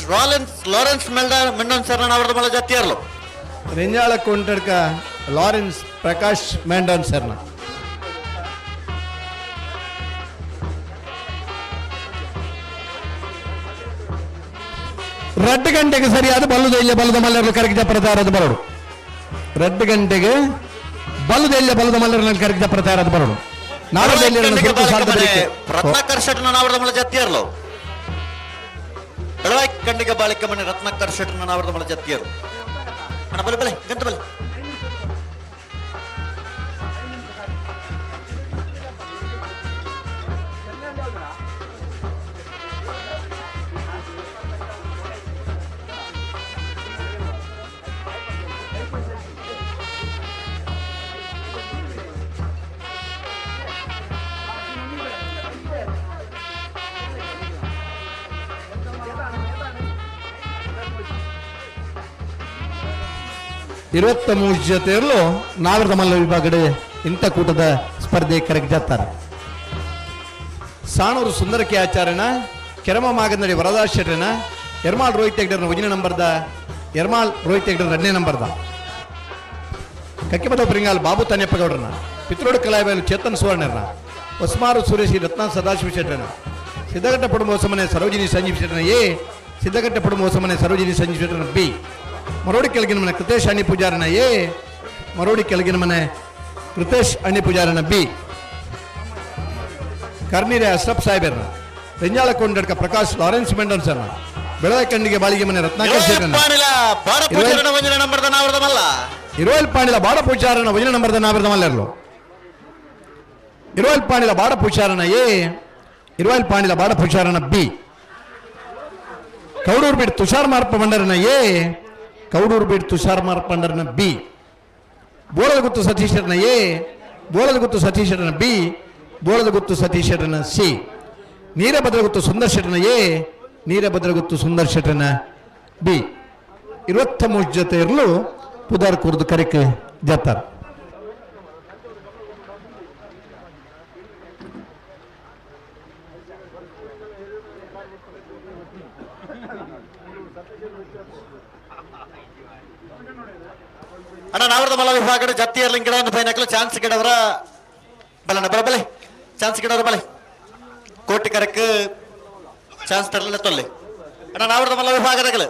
ಲಾರೆನ್ಸ್ ಮೆಂಡೋನ್ ಸರ್ನ ಅವರದ ಮಲ ಜತ್ತಿಯರ್ಲು ರೆಂಜಾಳ ಕೊಂಡರ್ಕ ಲಾರೆನ್ಸ್ ಪ್ರಕಾಶ್ ಮೆಂಡೋನ್ ಸರ್ನ ರೆಡ್ ಗಂಟೆಗೆ ಸರಿಯಾದ ಬಲ್ಲುದ ಇಲ್ಲ ಬಲ್ಲದ ಮಲ್ಲರ್ಲು ಕರಗಿದ ಪ್ರಚಾರದ ಬರೋಡು 2 ಗಂಟೆಗೆ ಬಲ್ಲುದ ಬಲ್ಲದ ಮಲ್ಲರ್ನಲ್ಲಿ ಕರಗಿದ ಪ್ರಚಾರದ ಬರೋಡು ರತ್ನಾಕರ್ ಶೆಟ್ನ ನಾವರ್ದ ಮಲ ಜತ್ತಿಯರ್ಲು ಬೆಳವಾಯಿ ಕಂಡಿಗೆ ಬಾಳಿಕೆ ಮನೆ ರತ್ನಾಕರ್ ಶೆಟ್ನ ನಾವರ್ದ ಮಲ ಜತ್ತಿಯರು ಅಣ್ಣ ಬಲೆ ಬಲೆ ಗಂತ ಬಲೆ 23 ಜೊತೆಯಲ್ಲೂ ನಾಗರದ ಮಲ್ಲ ವಿಭಾಗದ ಇಂಥ ಕೂಟದ ಸ್ಪರ್ಧೆ ಕರೆಗೆ ಜಾತ್ತಾರೆ ಸಾಣೂರು ಸುಂದರಕ್ಕೆ ಆಚಾರ್ಯನ ಕೆರಮ ಮಾಗನಡಿ ವರದಾಸ್ ಶೆಟ್ಟರನ ಎರ್ಮಾಳ್ ರೋಹಿತ್ ಹೆಗ್ಡರ್ನ 1 ನಂಬರ್ದ ಎರ್ಮಾಳ್ ರೋಹಿತ್ ಹೆಗ್ಡರ್ 2ನೇ ನಂಬರ್ದ ಕಕ್ಕಿಬದ ಪ್ರಿಂಗಾಲ್ ಬಾಬು ತಾನ್ಯಪ್ಪ ಗೌಡ್ರನ ಪಿತ್ರೋಡು ಕಲಾಯಿಬೈಲು ಚೇತನ್ ಸುವರ್ಣರ್ನ ಹೊಸ್ಮಾರು ಸುರೇಶಿ ರತ್ನ ಸದಾಶಿವ ಶೆಟ್ಟರನ ಸಿದ್ದಗಟ್ಟ ಪಡುಮೋಸಮನೆ ಸರೋಜಿನಿ ಸಂಜೀವ್ ಶೆಟ್ಟರನ ಎ ಸಿದ್ದಗಟ್ಟ ಪಡುಮೋಸಮನೆ ಸರೋಜಿನಿ ಸಂಜೀವ್ ಶೆಟ್ಟರನ ಬಿ ಮರೋಡಿ ಕೆಳಗಿನ ಮನೆ ಕೃತೇಶ್ ಅಣ್ಣಿ ಪೂಜಾರನ ಎ ಮರೋಡಿ ಕೆಳಗಿನ ಮನೆ ಕೃತೇಶ್ ಅಣ್ಣಿ ಪೂಜಾರನ ಬಿ ಕರ್ನೀರೆ ಅಶ್ರಫ್ ಸಾಹೇಬರ್ನ ರೆಂಜಾಳ ಕೊಂಡಡ್ಕ ಪ್ರಕಾಶ್ ಲಾರೆನ್ಸ್ ಮೆಂಡನ್ಸನ್ ಬೆಳದ ಕಣ್ಣಿಗೆ ಬಾಳಿಗೆ ಮನೆ ರತ್ನಾಕರ್ ಶೆಟ್ಟರನ ಇರುವಲ್ ಪಾಣಿಲ ಬಾಡ ಪೂಜಾರನ 1 ನಂಬರ್ದ ನಾವರ್ದ ಮಲ್ಲರ್ಲು ಇರುವಲ್ ಪಾಣಿಲ ಬಾಡ ಪೂಜಾರನ ಎ ಇರುವಲ್ ಪಾಣಿಲ ಬಾಡ ಪೂಜಾರನ ಬಿ ಕೌಡೂರು ಬಿಡ್ ತುಷಾರ್ ಮಾರ್ಪ ಬಂಡರನ ಎ ಕೌಡೂರು ಬಿಡ್ ತುಷಾರ್ ಮಾರ್ಪ ಬಂಡರನ ಬಿ ಬೋಳದ ಗುತ್ತು ಸತೀಶರನ ಎ ಬೋಳದ ಗುತ್ತು ಸತೀಶರನ ಬಿ ಬೋಳದ ಗುತ್ತು ಸತೀಶರನ ಸಿ ನೀರಭದ್ರಗುತ್ತು ಸುಂದರ್ ಶೆಟ್ಟರನ ಎ ನೀರಭದ್ರಗುತ್ತು ಸುಂದರ್ ಶೆಟ್ಟರನ ಬಿ 23 ಜೊತೆ ಇರಲು ಪುದಾರ್ ಕುರ್ದು ಕರೆಕ್ಕೆ ಜಾತಾರ ಅಣ್ಣ ನಾವರದ ಮಲ್ಲ ವಿಭಾಗದ ಜತ್ತಿಯರ್ಲಿ ಗಿಡ ಒಂದು ಪೈನಕಲು ಚಾನ್ಸ್ ಗಿಡವರ ಬಲಣ್ಣ ಬಲ ಬಲೆ ಚಾನ್ಸ್ ಗಿಡವರ ಬಲೆ ಕೋಟಿ ಕರೆಕ್ ಚಾನ್ಸ್ ತರಲಿಲ್ಲ ತೊಲ್ಲೆ ಅಣ್ಣ ನಾವರದ ಮಲ್ಲ ವಿಭಾಗದಗಳು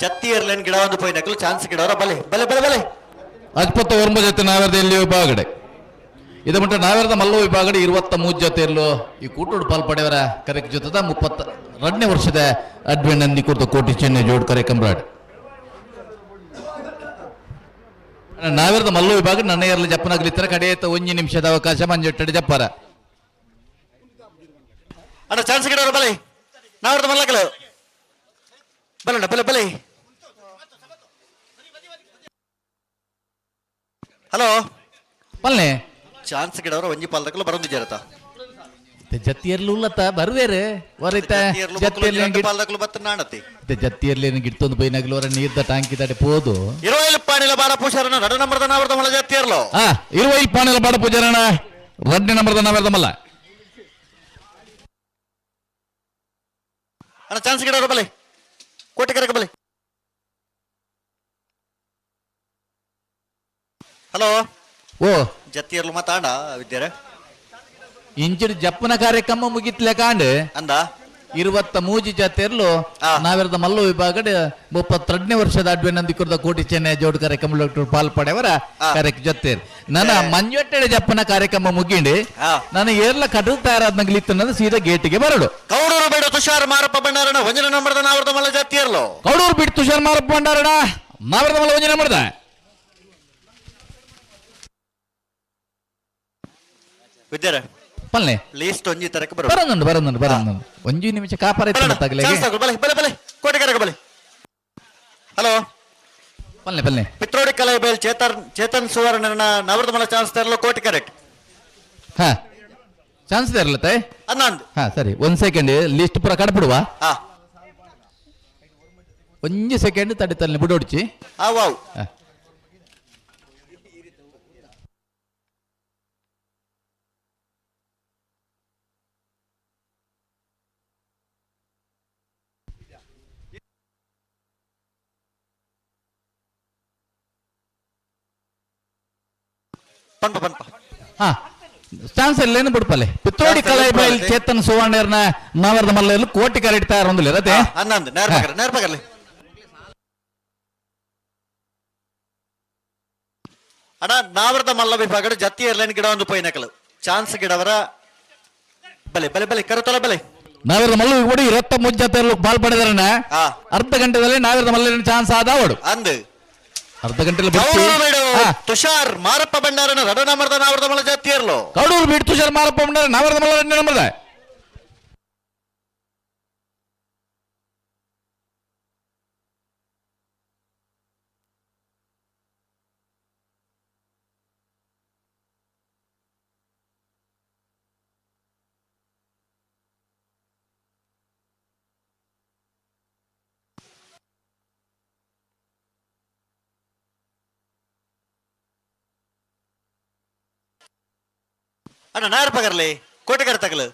ಜತ್ತಿಯರ್ಲೇನ್ ಗಿಡ ಒಂದು ಪೈನಕಲು ಚಾನ್ಸ್ ಗಿಡವರ ಬಲೆ ಬಲೆ ಬಲೆ ಬಲೆ 29 ಜೊತೆ ನಾವೆರದಲ್ಲಿ ವಿಭಾಗಡೆ ಇದು ಬಿಟ್ಟು ನಾವೆರದ ಮಲ್ಲ ವಿಭಾಗಡೆ 23 ಜೊತೆ ಇರಲು ಈ ಕೂಟೋಡು ಪಾಲ್ಪಡೆಯವರ ಕರೆಕ್ ಜೊತೆದ 32ನೇ ವರ್ಷದ ಅಡ್ವೆಂಟ್ ನಂದಿ ಕುರಿತು ಕೋಟಿ ಚೆನ್ನೈ ಜೋಡ್ ಕರೆ ಕಂಬ್ರಾಡ್ ನಾವೆರದ ಮಲ್ಲ ವಿಭಾಗ ನನ್ನ ಎರಲಿ ಜಪ್ಪನಾಗ್ಲಿತ್ತರ ಕಡೆಯತ್ತ 1 ನಿಮಿಷದ ಅವಕಾಶ ಮಂಜೆಟ್ಟಡೆ ಜಪ್ಪರ ಅಣ್ಣ ಚಾನ್ಸ್ ಗಿಡವರ ಬಲೆ ನಾವರದ ಮಲ್ಲಗಳು ಬಲಣ್ಣ ಬಲೆ ಬಲೆ ಹಲೋ ಪಲ್ಲೆ ಚಾನ್ಸ್ ಗಿಡವರ ಒಂಜಿ ಪಾಲ್ದಕ್ಕಲು ಬರೋದು ಜರತ ಜತ್ತಿಯರ್ಲು ಉಲ್ಲತ್ತ ಬರುವೇರು ವರೈತ ಜತ್ತಿಯರ್ಲಿ ಪಾಲ್ದಕ್ಕಲು ಬತ್ತ ನಾಣತಿ ಜತ್ತಿಯರ್ಲಿ ಗಿಡ್ತೊಂದು ಬೈನಾಗ್ಲು ಅವರ ನೀರ್ದ ಟಾಂಕಿ ತಡೆ ಪೋದು 20 ಪಾಣಿಲ ಬಾಡ ಪೂಷಾರನ 2 ನಂಬರ್ದ ನಾವರ್ದ ಮಲ್ಲ ಜತ್ತಿಯರ್ಲು 20 ಪಾಣಿಲ ಬಾಡ ಪೂಜಾರಣ 2ನೇ ನಂಬರ್ದ ನಾವರ್ದ ಮಲ್ಲ ಅಣ್ಣ ಚಾನ್ಸ್ ಗಿಡವರ ಬಲೆ ಕೋಟಿ ಕರೆಕ ಬಲೆ ಹಲೋ ಓ ಜತ್ತಿಯರ್ಲು ಮಾತಾಡ ವಿದ್ಯಾರ ಇಂಚಿನ ಜಪ್ಪನ ಕಾರ್ಯಕ್ರಮ ಮುಗಿತ್ಲೆ ಕಾಂಡ್ ಅಂದ 23 ಜೊತೆರ್ಲು ನಾವೆರದ ಮಲ್ಲ ವಿಭಾಗದ 32ನೇ ವರ್ಷದ ಅಡ್ವೆನಂದಿಕುರದ ಕೋಟಿ ಚೆನ್ನೈ ಜೋಡ್ ಕಾರ್ಯಕ್ರಮ ಪಾಲ್ಪಡೆಯವರ ಕಾರ್ಯಕ್ಕೆ ಜೊತೆ ನನ್ನ ಮಂಜೊಟ್ಟೆಡೆ ಜಪ್ಪನ ಕಾರ್ಯಕ್ರಮ ಮುಗಿಂಡಿ ನಾನು ಏರ್ಲ ಕಡಲ್ ತಯಾರಾದ್ನಗ್ಲಿತ್ತು ಸೀದಾ ಗೇಟಿಗೆ ಬರಡು ಕೌಡೂರು ಬೇಡ ತುಷಾರ್ ಮಾರಪ್ಪ ಭಂಡಾರಣ 1 ನಂಬರ್ದ ನಾವರ್ದ ಮಲ್ಲ ಜತ್ತಿಯರ್ಲು ಕೌಡೂರು ಬಿಟ್ಟು ತುಷಾರ್ ಮಾರಪ್ಪ ಭಂಡಾರಣ ನಾವೆರದ ಮಲ್ಲ 1 ನಂಬರ್ದ ವಿದ್ಯಾರ ಪಲ್ಲೆ ಲೀಸ್ಟ್ ಒಂಜಿ ತರಕ ಬರೋ ಬರೋದು 1 ನಿಮಿಷ ಕಾಪಾರ ಬಲೆ ಬಲೆ ಬಲೆ ಕೋಟಿ ಕರೆಕ ಬಲೆ ಹಲೋ ಪಲ್ಲೆ ಪಿತ್ರೋಡಿ ಕಲೈ ಬೈಲ್ ಚೇತನ್ ಸುವರ್ಣನ ನವರ್ದ ಮಲ್ಲ ಚಾನ್ಸ್ ತರಲು ಕೋಟಿ ಕರೆಕ್ಟ್ ಹಾ ಚಾನ್ಸ್ ಇರ್ಲತ್ತೆ ಅನ್ನೊಂದು ಹಾ ಸರಿ 1 ಸೆಕೆಂಡ್ ಲಿಸ್ಟ್ ಪೂರ ಕಡ್ಬಿಡುವ 1 ಸೆಕೆಂಡ್ ತಡಿತಲ್ಲಿ ಬಿಡೋಡ್ಚಿ ವಾವ್ ಹಾ ಚಾನ್ಸ್ ಇಲ್ಲೇನು ಬಿಡ್ಪಲ್ಲೆ ಪಿತ್ರೋಡಿ ಕಲೈ ಬೈಲ್ ಚೇತನ್ ಸುವರ್ಣರ್ನ ನಾವರ್ದ ಮಲ್ಲ ಕೋಟಿ ಕರೆಕ್ಟ್ ಒಂದಿಲ್ಲ ಇರತ್ತೆ ಅನ್ನೊಂದು ನೇರ್ಪಗರ್ಲಿ ಅಣ್ಣ ನಾವರ್ದ ಮಲ್ಲ ವಿಭಾಗದ ಜತ್ತಿ ಏರ್ಲೈನ್ ಗಿಡ ಒಂದು ಪೈನಕಲು ಚಾನ್ಸ್ ಗಿಡವರ ಬಲೆ ಬಲೆ ಬಲೆ ಕರೆತೊಲ ಬಲೆ ನಾವರ್ದ ಮಲ್ಲ ಕೂಡ 23 ಜೊತೆ ಬಾಲ್ ಪಡೆದಾರನ ಅರ್ಧ ಗಂಟೆದಲ್ಲಿ ನಾವರ್ದ ಮಲ್ಲ ಚಾನ್ಸ್ ಆದವಡು ಅಂದು ಅರ್ಧ ಗಂಟೆ ತುಷಾರ್ ಮಾರಪ್ಪ ಭಂಡಾರನ 2 ನಂಬರ್ದ ನಾವರ್ದ ಮಲ್ಲ ಜತ್ತಿಯರ್ಲು ಕೌಡೂರು ಬಿಟ್ಟು ತುಷಾರ್ ಮಾರಪ್ಪ ಭಂಡಾರ ನಾವರ್ದ ಮಲ್ಲ 2ನೇ ನಂಬರ್ದ ಅಣ್ಣ ನಾಯರ್ ಪಗರ್ಲೆ ಕೋಟೆಗಾರ ತಗಲು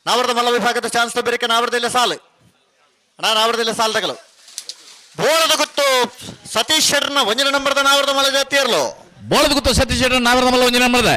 ನಾವರದ ಮಲ್ಲ ವಿಭಾಗದ ಚಾನ್ಸ್ ಬೇರೆ ನಾವರದಿಲ್ಲ ಸಾಲು ಅಣ್ಣ ನಾವರದಿಲ್ಲ ಸಾಲು ತಗಲು ಬೋಳದ ಗುತ್ತು ಸತೀಶ್ ಶೆಟ್ಟರ್ನ ಒಂಜಿನ ನಂಬರ್ದ ನಾವರದ ಮಲ್ಲ ಜಾತಿ ಇರ್ಲು ಬೋಳದ ಗುತ್ತು ಸತೀಶ್ ಶೆಟ್ಟರ್ ನಾವರದ ಮಲ್ಲ ಒಂಜಿನ ನಂಬರ್ದ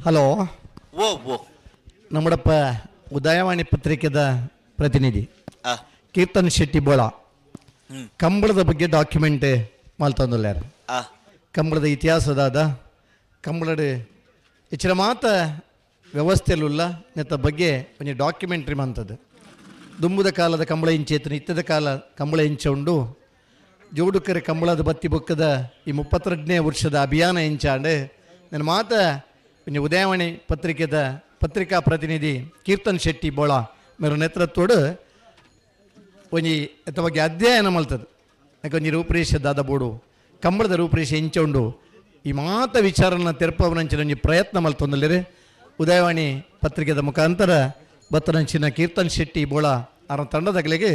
ಹಲೋ, ಓ ಓ ನಮ್ಮಡಪ್ಪ ಉದಯವಾಣಿ ಪತ್ರಿಕೆದ ಪ್ರತಿನಿಧಿ ಆ ಕೀರ್ತನ್ ಶೆಟ್ಟಿ ಬೋಳ ಕಂಬಳದ ಬಗ್ಗೆ ಡಾಕ್ಯುಮೆಂಟ್ ಮಾಲ್ತಂದುಲ್ಲಾರ. ಆ ಕಂಬಳದ ಇತಿಹಾಸದಾದ ಕಂಬಳದ ಹೆಚ್ಚಿನ ಮಾತ ವ್ಯವಸ್ಥೆಯಲ್ಲ ನೆತ್ತ ಬಗ್ಗೆ ಒಂದು ಡಾಕ್ಯುಮೆಂಟ್ರಿ ಮಂತದ್ದು ದುಂಬುದ ಕಾಲದ ಕಂಬಳ ಇಂಚೇತನ ಇತ್ತದ ಕಾಲ ಕಂಬಳ ಇಂಚ ಉಂಡು ಜೋಡುಕರೆ ಕಂಬಳದ ಬತ್ತಿ ಬೊಕ್ಕದ ಈ 32ನೇ ವರ್ಷದ ಅಭಿಯಾನ ಇಂಚಾಂಡೆ ನನ್ನ ಮಾತ ಒಂದು ಉದಯವಾಣಿ ಪತ್ರಿಕೆದ ಪತ್ರಿಕಾ ಪ್ರತಿನಿಧಿ ಕೀರ್ತನ್ ಶೆಟ್ಟಿ ಬೋಳ ಮೇರ ನೇತೃತ್ವಡು ಒಂಜಿ ಎತ್ತ ಬಗ್ಗೆ ಅಧ್ಯಯನ ಮಲ್ತದ್ದು ಯಾಕೆ ಒಂಜಿ ರೂಪರೇಷ ದಾದ ಬೋಡು ಕಂಬಳದ ರೂಪರೇಷ ಇಂಚುಂಡು ಈ ಮಾತ ವಿಚಾರನ ತೆರಪವನಂಚಿನ ಒಂಜಿ ಪ್ರಯತ್ನ ಮಲ್ತೊಂದಲ್ಲರೆ ಉದಯವಾಣಿ ಪತ್ರಿಕೆದ ಮುಖಾಂತರ ಬತ್ತನಂಚಿನ ಕೀರ್ತನ್ ಶೆಟ್ಟಿ ಬೋಳ ಅವರ ತಂಡದಗಳಿಗೆ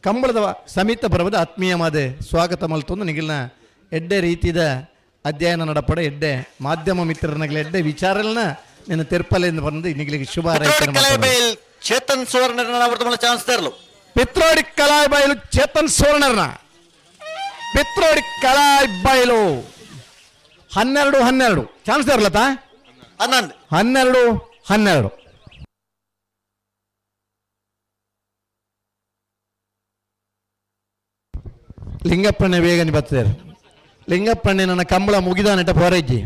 ಕಂಬಳದ ಸಮಿತ ಪರ್ವದ ಆತ್ಮೀಯವಾದ ಸ್ವಾಗತ ಮಲ್ತೊಂದು ನಿಗಿಲ್ನ ಎಡ್ಡೆ ರೀತಿಯ ಅಧ್ಯಯನ ನಡಪಡ ಎಡ್ಡೆ ಮಾಧ್ಯಮ ಮಿತ್ರನಗಳ ಎಡ್ಡೆ ವಿಚಾರಗಳನ್ನ ನಿನ್ನ ತೆರ್ಪಲೆಯಿಂದ ಬಂದು ನಿಗಳಿಗೆ ಶುಭ ಕಲಾಬೈಲ್ ಚೇತನ್ ಸುವರ್ಣರನ್ನ ನಾವರದ ಮಲ್ಲ ಚಾನ್ಸ್ ತರಲು ಪಿತ್ರೋಡಿ ಕಲಾಯ್ ಬಯಲು ಚೇತನ್ ಸುವರ್ಣರ್ನ ಪಿತ್ರೋಡಿ ಕಲಾಯ್ ಬಯಲು 12 ಚಾನ್ಸ್ ತರಲತಾ 12 ಲಿಂಗಪ್ಪಣ್ಣೆ ಬೇಗನೆ ಬರ್ತಾರೆ. ಲಿಂಗಪ್ಪಣ್ಣೆ ನನ್ನ ಕಂಬಳ ಮುಗಿದಾನಟ ಪೊರಜ್ಜಿ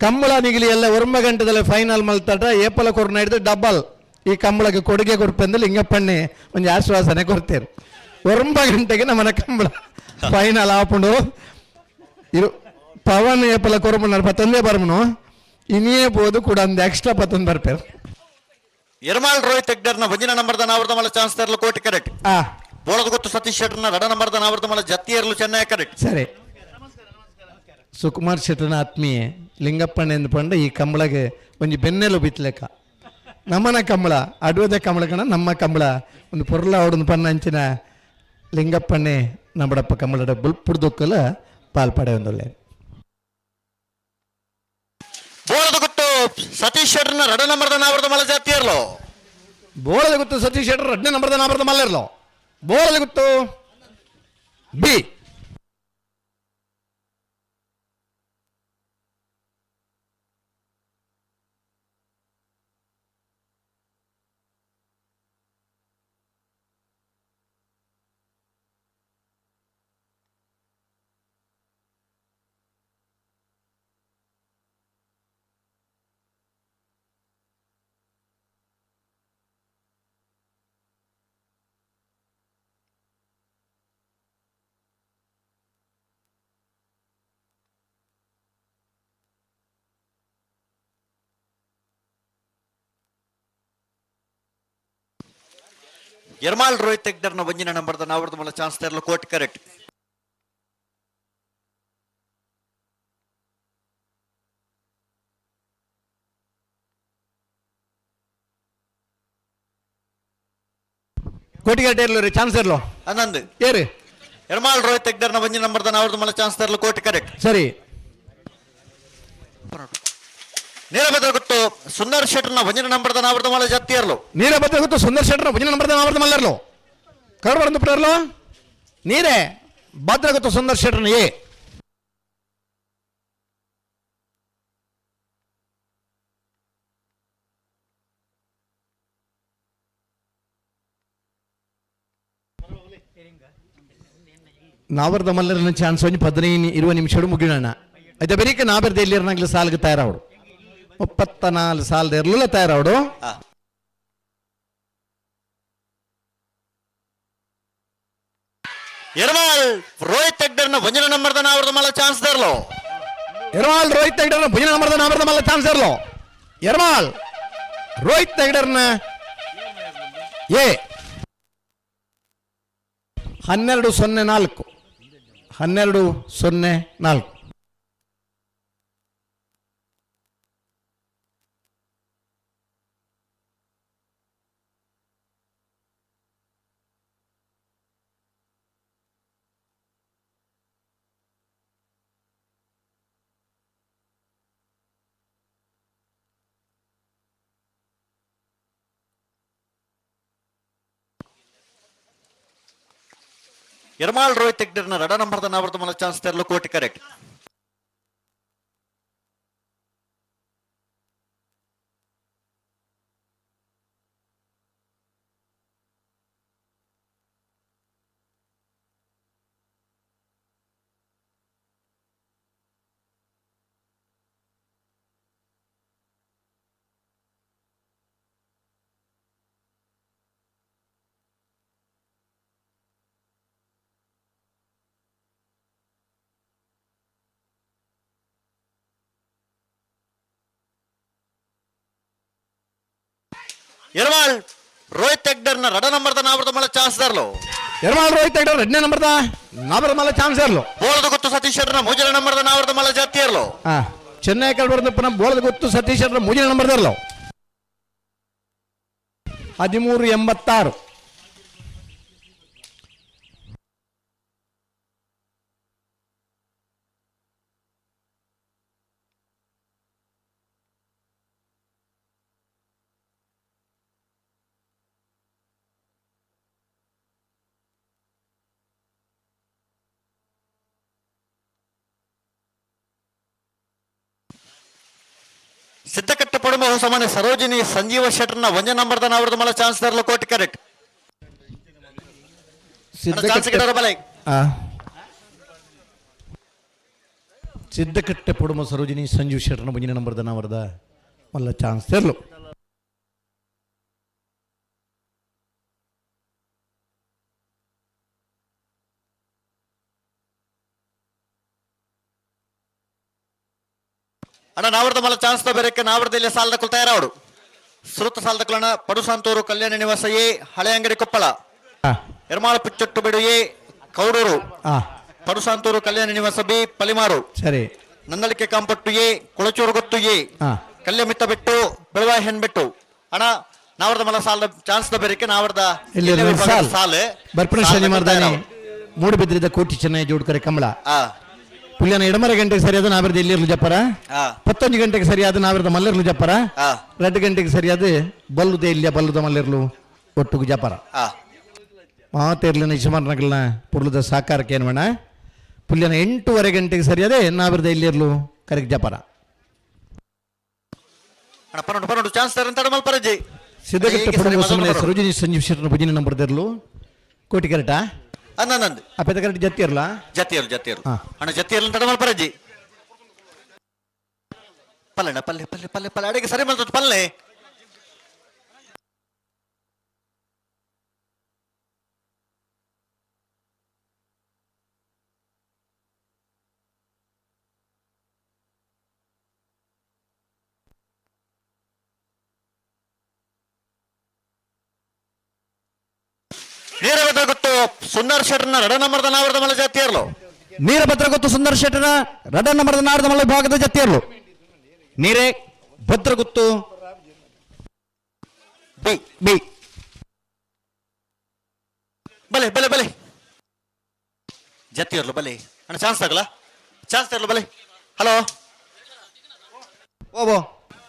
ಕಂಬಳ ನಿಗಿಲಿ ಎಲ್ಲ ಒರ್ಮ ಗಂಟೆದಲ್ಲಿ ಫೈನಲ್ ಮಲ್ತಾಟ ಏಪಲ ಕೊರ್ನ ಹಿಡಿದು ಡಬಲ್ ಈ ಕಂಬಳಕ್ಕೆ ಕೊಡುಗೆ ಕೊಡ್ಪಂದು ಲಿಂಗಪ್ಪಣ್ಣೆ ಒಂದು ಆಶ್ವಾಸನೆ ಕೊಡ್ತೇರು. ಒರ್ಮ ಗಂಟೆಗೆ ನಮ್ಮನ ಕಂಬಳ ಫೈನಲ್ ಆಪುಂಡು ಇರು ಪವನ್ ಏಪಲ ಕೊರ್ಮಣ್ಣರು 11 ಬರ್ಮನು ಇನ್ನೇ ಬೋದು ಕೂಡ ಒಂದು ಎಕ್ಸ್ಟ್ರಾ 11 ಬರ್ಪೇರು. ಯರ್ಮಾಲ್ ರೋಹಿತ್ ಹೆಗ್ಡರ್ನ ಒಂಜಿನ ನಂಬರ್ದ ನಾವರದ ಮಲ್ಲ ಚಾನ್ಸ್ ತರಲು ಕೋಟಿ ಕರೆಕ್ಟ್. ಬೋಳದ ಗೊತ್ತು ಸತೀಶ್ ಶೆಟ್ಟರ್ನ 2 ನಂಬರ್ದ ನಾವರದ ಮಲ್ಲ ಜತ್ತಿ ಇರಲು ಚೆನ್ನೈ ಕರೆಕ್ಟ್. ಸರಿ, ಸುಕುಮಾರ್ ಶೆಟ್ಟರ್ನ ಆತ್ಮೀಯ ಲಿಂಗಪ್ಪಣ್ಣ ಎಂದು ಪಂಡ ಈ ಕಂಬಳಗೆ ಒಂಜಿ ಬೆನ್ನೆಲು ಬಿತ್ತಲೆಕ್ಕ ನಮ್ಮನ ಕಂಬಳ ಅಡುವದ ಕಂಬಳ ಕಣ ನಮ್ಮ ಕಂಬಳ ಒಂದು ಪೊರ್ಲ ಅವಡನ್ನು ಪನ್ನ ಅಂಚಿನ ಲಿಂಗಪ್ಪಣ್ಣೆ ನಮ್ಮಡಪ್ಪ ಕಂಬಳದ ಬುಲ್ಪುಡ್ದೊಕ್ಕಲ ಪಾಲ್ಪಡೆ ಒಂದೊಳ್ಳೆ ಬೋಳದ ಗೊತ್ತು ಸತೀಶ್ ಶೆಟ್ಟರ್ನ 2 ನಂಬರ್ದ ನಾವರದ ಮಲ್ಲ ಜಾತಿ ಇರಲು ಬೋಳದ ಗೊತ್ತು ಸತೀಶ್ ಶೆಟ್ಟರ್ 2 ನಂಬರ್ದ ನಾವರದ ಮಲ್ಲ ಇರಲು ಬೋಳದ ಗೊತ್ತು ಬಿ ಯರ್ಮಾಲ್ ರೋಹಿತ್ ಹೆಗ್ಡರ್ನ ಒಂಜಿನ ನಂಬರ್ದ ನಾವರದ ಮಲ್ಲ ಚಾನ್ಸ್ ತರಲು ಕೋಟಿ ಕರೆಕ್ಟ್. ಕೋಟಿಗಟ್ಟೆ ಇರ್ಲಿ ಚಾನ್ಸ್ ಇರ್ಲೋ 11 ಏರಿ ಯರ್ಮಾಲ್ ರೋಹಿತ್ ಹೆಗ್ಡರ್ನ ಒಂಜಿನ ನಂಬರ್ದ ನಾವರದ ಮಲ್ಲ ಚಾನ್ಸ್ ತರಲು ಕೋಟಿ ಕರೆಕ್ಟ್. ಸರಿ, ನೀರಭದ್ರ ಗೊತ್ತು ಸುಂದರ್ ಶೆಟ್ಟರ್ನ ಒಂಜಿನ ನಂಬರ್ದ ನಾವರದ ಮಲ್ಲ ಜತ್ತಿ ಇರಲು ನೀರೇ ಬದ್ದ ಗೊತ್ತು ಸುಂದರ್ ಶೆಟ್ಟರ್ ಒಂಜಿನ ನಂಬರ್ದ ನಾವರದ ಮಲ್ಲ ಇರ್ಲು ಕರ್ಡು ಬರಂದು ಬಿಡರ್ಲು ನೀರೇ ಭದ್ರ ಗೊತ್ತು ಸುಂದರ್ ಶೆಟ್ಟರ್ನ ಏ ನಾವರದ ಮಲ್ಲರನ್ನ ಚಾನ್ಸ್ ಒಂಜಿ 15-20 ನಿಮಿಷ ಮುಗಿಯೋಣ అయితే ಬರೀಕ ನಾಬರ್ದ ಎಲ್ಲಿರ್ನಾಗ್ಲಿ ಸಾಲ್ಗೆ ತಯಾರಾವಡು 34 ಸಾಲದ ಇರ್ಲಿಲ್ಲ ತಯಾರಾವಡು ಎರ್ಮಾಲ್ ರೋಹಿತ್ ಹೆಗ್ಡರ್ನ ವಂಜನ ನಂಬರ್ದ ನಾವರ್ದ ಮಲ್ಲ ಚಾನ್ಸ್ ದರ್ಲೋ ಎರ್ಮಾಲ್ ರೋಹಿತ್ ಹೆಗ್ಡರ್ನ ಭುಜನ ನಂಬರ್ದ ನಾವರ್ದ ಮಲ್ಲ ಚಾನ್ಸ್ ಇರ್ಲೋ ಎರ್ಮಾಲ್ ರೋಹಿತ್ ಹೆಗ್ಡರ್ನ ಎ 12-04 12-04 ಎರ್ಮಾಲ್ ರೋಹಿತ್ ಹೆಗ್ಡರ್ನ ರಡ ನಂಬರ್ದ ನಾವರ್ದ ಮಲ್ಲ ಚಾನ್ಸ್ ದರ್ಲೋ ಕೋಟಿ ಕರೆಕ್ಟ್. ಎರ್ಮಾಲ್ ರೋಹಿತ್ ಹೆಗ್ಡರ್ನ ರಡ ನಂಬರ್ದ ನಾವರ್ದ ಮಲ್ಲ ಚಾನ್ಸ್ ದರ್ಲೋ ಎರ್ಮಾಲ್ ರೋಹಿತ್ ಹೆಗ್ಡರ್ 2ನೇ ನಂಬರ್ದ ನಾವರ್ದ ಮಲ್ಲ ಚಾನ್ಸ್ ಇರ್ಲೋ ಬೋಳದ ಗೊತ್ತು ಸತೀಶ್ ಶೆಟ್ಟರ್ನ ಮೂಜನ ನಂಬರ್ದ ನಾವರ್ದ ಮಲ್ಲ ಜಾತಿ ಇರ್ಲೋ ಚೆನ್ನೈ ಕಲ್ಬರ್ದ ಪುನಃ ಬೋಳದ ಗೊತ್ತು ಸತೀಶ್ ಅವರ ಮೂಜನ ನಂಬರ್ ಇರ್ಲೋ 1386 ಸಿದ್ದಕಟ್ಟೆ ಪಡುಮ ಹೊಸಮನೆ ಸರೋಜಿನಿ ಸಂಜೀವ ಶೆಟ್ಟರ್ನ ವಂಜನ ನಂಬರ್ದ ನಾವರ್ದ ಮಲ್ಲ ಚಾನ್ಸ್ ದರ್ಲೋ ಕೋಟಿ ಕರೆಕ್ಟ್. ಸಿದ್ದಕಟ್ಟೆ ಪಡುಮ ಸರೋಜಿನಿ ಸಂಜೀವ್ ಶೆಟ್ಟರ್ನ ವಂಜನ ನಂಬರ್ದ ನಾವರ್ದ ಮಲ್ಲ ಚಾನ್ಸ್ ಇರ್ಲೋ ಅಣ್ಣ ನಾವರ್ದ ಮಲ್ಲ ಚಾನ್ಸ್ ಬೇರೆಕ್ಕೆ ನಾವರ್ದ ಇಲ್ಲಿ ಸಾಲದ ಕುಲ್ ತಯಾರಾವಡು ಸುರುತ ಸಾಲದ ಕುಲನ ಪಡುಸಾಂತೂರು ಕಲ್ಯಾಣ ನಿವಾಸ ಎ ಹಳೆ ಅಂಗಡಿ ಕೊಪ್ಪಳ ಎರ್ಮಾಳ ಪುಚ್ಚೊಟ್ಟು ಬಿಡು ಎ ಕೌಡೂರು ಪಡುಸಾಂತೂರು ಕಲ್ಯಾಣ ನಿವಾಸ ಬಿ ಪಲಿಮಾರು ಸರಿ ನಂದಳಿಕೆ ಕಾಂಪಟ್ಟು ಎ ಕುಳಚೂರು ಗೊತ್ತು ಎ ಕಲ್ಯ ಮಿತ್ತ ಬಿಟ್ಟು ಬೆಳವಾ ಹೆಣ್ ಬಿಟ್ಟು ಅಣ್ಣ ನಾವರ್ದ ಮಲ್ಲ ಸಾಲದ ಚಾನ್ಸ್ ಬೇರೆಕ್ಕೆ ನಾವರ್ದ ಸಾಲ ಬರ್ಪಣ ಶನಿವಾರದಾನೆ ಮೂಡುಬಿದ್ರಿದ ಕೋಟಿ ಚೆನ್ನೈ ಜೋಡ್ಕರೆ ಕಮಲ ಪುಲ್ಯನ ಎಡಮರ ಗಂಟೆಗೆ ಸರಿಯಾದ ನಾವರ್ದ ಎಲ್ಲಿರ್ಲು ಜಪ್ಪರ 11 ಗಂಟೆಗೆ ಸರಿಯಾದ ನಾವರ್ದ ಮಲ್ಲಿರ್ಲು ಜಪ್ಪರ 2 ಗಂಟೆಗೆ ಸರಿಯಾದ ಬಲ್ಲುದ ಇಲ್ಲಿಯ ಬಲ್ಲುದ ಮಲ್ಲಿರ್ಲು ಒಟ್ಟುಗು ಜಪ್ಪರ ಮಾತೇರ್ಲಿನ ಯಜಮಾನಗಳನ್ನ ಪುರ್ಲದ ಸಾಕಾರಕ್ಕೆ ಏನ್ ಮಾಡ ಪುಲ್ಯನ 8:15 ಗಂಟೆಗೆ ಸರಿಯಾದ ನಾವರ್ದ ಎಲ್ಲಿರ್ಲು ಕರೆಕ್ಟ್ ಜಪ್ಪರ ಚಾನ್ಸ್ ಮಲ್ಪರಜಿ ಸಿದ್ದಗಟ್ಟೆ ಪಡುವ ಸಮಯ ಸರೋಜಿನಿ ಸಂಜೀವ್ ಶೆಟ್ಟರ್ನ ಭುಜನ ನಂಬರ್ ದರ್ಲು ಕೋಟಿ ಕರೆಕ್ಟಾ ಅನ್ನಂದು ಅಪ್ಪದ ಕರೆಕ್ಟ್ ಜತ್ತಿ ಇರಲ್ಲ ಜತಿಯರು ಅಣ್ಣ ಜತಿಯರ್ಲ ತಡ ಮಲ್ಪರಜಿ ಪಲ್ಲೆಣ್ಣ ಪಲ್ಲೆ ಪಲ್ಲೆ ಪಲ್ಲೆ ಪಲ್ಲೆ ಅಡಿಗೆ ಸರಿ ಮಾಡ್ತದ ಪಲ್ಲೆ ನೀರಭದ್ರ ಗೊತ್ತು ಸುಂದರ್ ಶೆಟ್ಟರ್ನ ರಡ ನಂಬರ್ದ ನಾವರ್ದ ಮಲ್ಲ ಜಾತಿಯರ್ಲು ನೀರಭದ್ರ ಗೊತ್ತು ಸುಂದರ್ ಶೆಟ್ಟರ್ನ ರಡ ನಂಬರ್ದ ನಾವರ್ದ ಮಲ್ಲ ವಿಭಾಗದ ಜಾತಿಯರ್ಲು ನೀರೇ ಭದ್ರ ಗೊತ್ತು ಬಿ ಬಿ ಬಲೆ ಬಲೆ ಬಲೆ ಜತಿಯರ್ಲು ಬಲೆ ಅಣ್ಣ ಚಾನ್ಸ್ ತಗಲ ಚಾನ್ಸ್ ತರಲು ಬಲೆ ಹಲೋ ಓಬೋ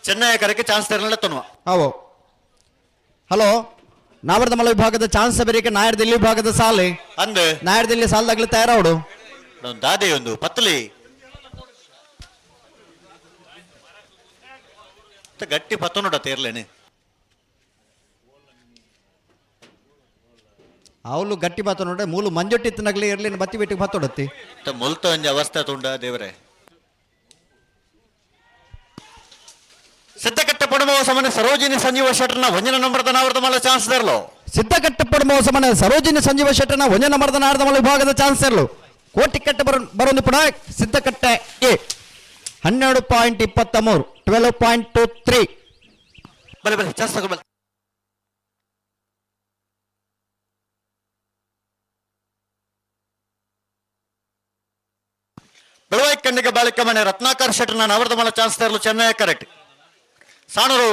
ಚೆನ್ನೈ ಕರೆಗೆ ಚಾನ್ಸ್ ತರಲ ತನ್ನುವ ಓ ಹಲೋ ನಾವರ್ದ ಮಲ್ಲ ವಿಭಾಗದ ಚಾನ್ಸ್ ಬೇರೆಕ್ಕೆ ನಾಯರ್ದಲ್ಲಿ ವಿಭಾಗದ ಸಾಲೆ ಅಂದ್ ನಾಯರ್ದಲ್ಲಿ ಸಾಲದಾಗ್ಲಿ ತಯಾರಾವಡು ದಾದೆ ಒಂದು ಪತ್ತಲಿ ಗಟ್ಟಿ ಪತ್ತ ನೋಡ ತೇರ್ಲೇನೆ ಅವಳು ಗಟ್ಟಿ ಬಾತ ನೋಡ್ರೆ ಮೂಲು ಮಂಜೊಟ್ಟಿತ್ತನಾಗ್ಲಿ ಇರ್ಲಿನ ಬತ್ತಿ ಬಿಟ್ಟಿಗೆ ಬತ್ತೊಡತ್ತಿ ಮುಲ್ತ ಒಂಜಿ ಅವಸ್ಥೆ ತುಂಡ ದೇವರೇ ಸಿದ್ದಕಟ್ಟೆ ಪಡುವ ಸಮನೆ ಸರೋಜಿನಿ ಸಂಜೀವ ಶೆಟ್ಟರ್ನ ವಂಜನ ನಂಬರ್ದ ನಾವರ್ದ ಮಲ್ಲ ಚಾನ್ಸ್ ದರ್ಲೋ ಸಿದ್ಧಕಟ್ಟಪಡ ಮೋಸಮನ ಸರೋಜಿನಿ ಸಂಜೀವ ಶೆಟ್ಟನ ಒಂಜನ ಮರದ ನಾರದ ಮಲ ವಿಭಾಗದ ಚಾನ್ಸರ್ಲು ಕೋಟಿಕಟ್ಟೆ ಬರೋದು ಪುಡ ಸಿದ್ಧಕಟ್ಟೆ ಎ 12.23 12.23 ಬಲೆ ಬಲೆ ಚಾನ್ಸ್ ತಗೋ ಬಲೆ. ಬೆಳವಾಯಿ ಕಣ್ಣಿಗೆ ಬಾಳಿಕ ಮನೆ ರತ್ನಾಕರ್ ಶೆಟ್ಟನ ನಾವರದ ಮಲ ಚಾನ್ಸ್ ತರಲು ಚೆನ್ನೈ ಕರೆಕ್ಟ್. ಸಾಣೂರು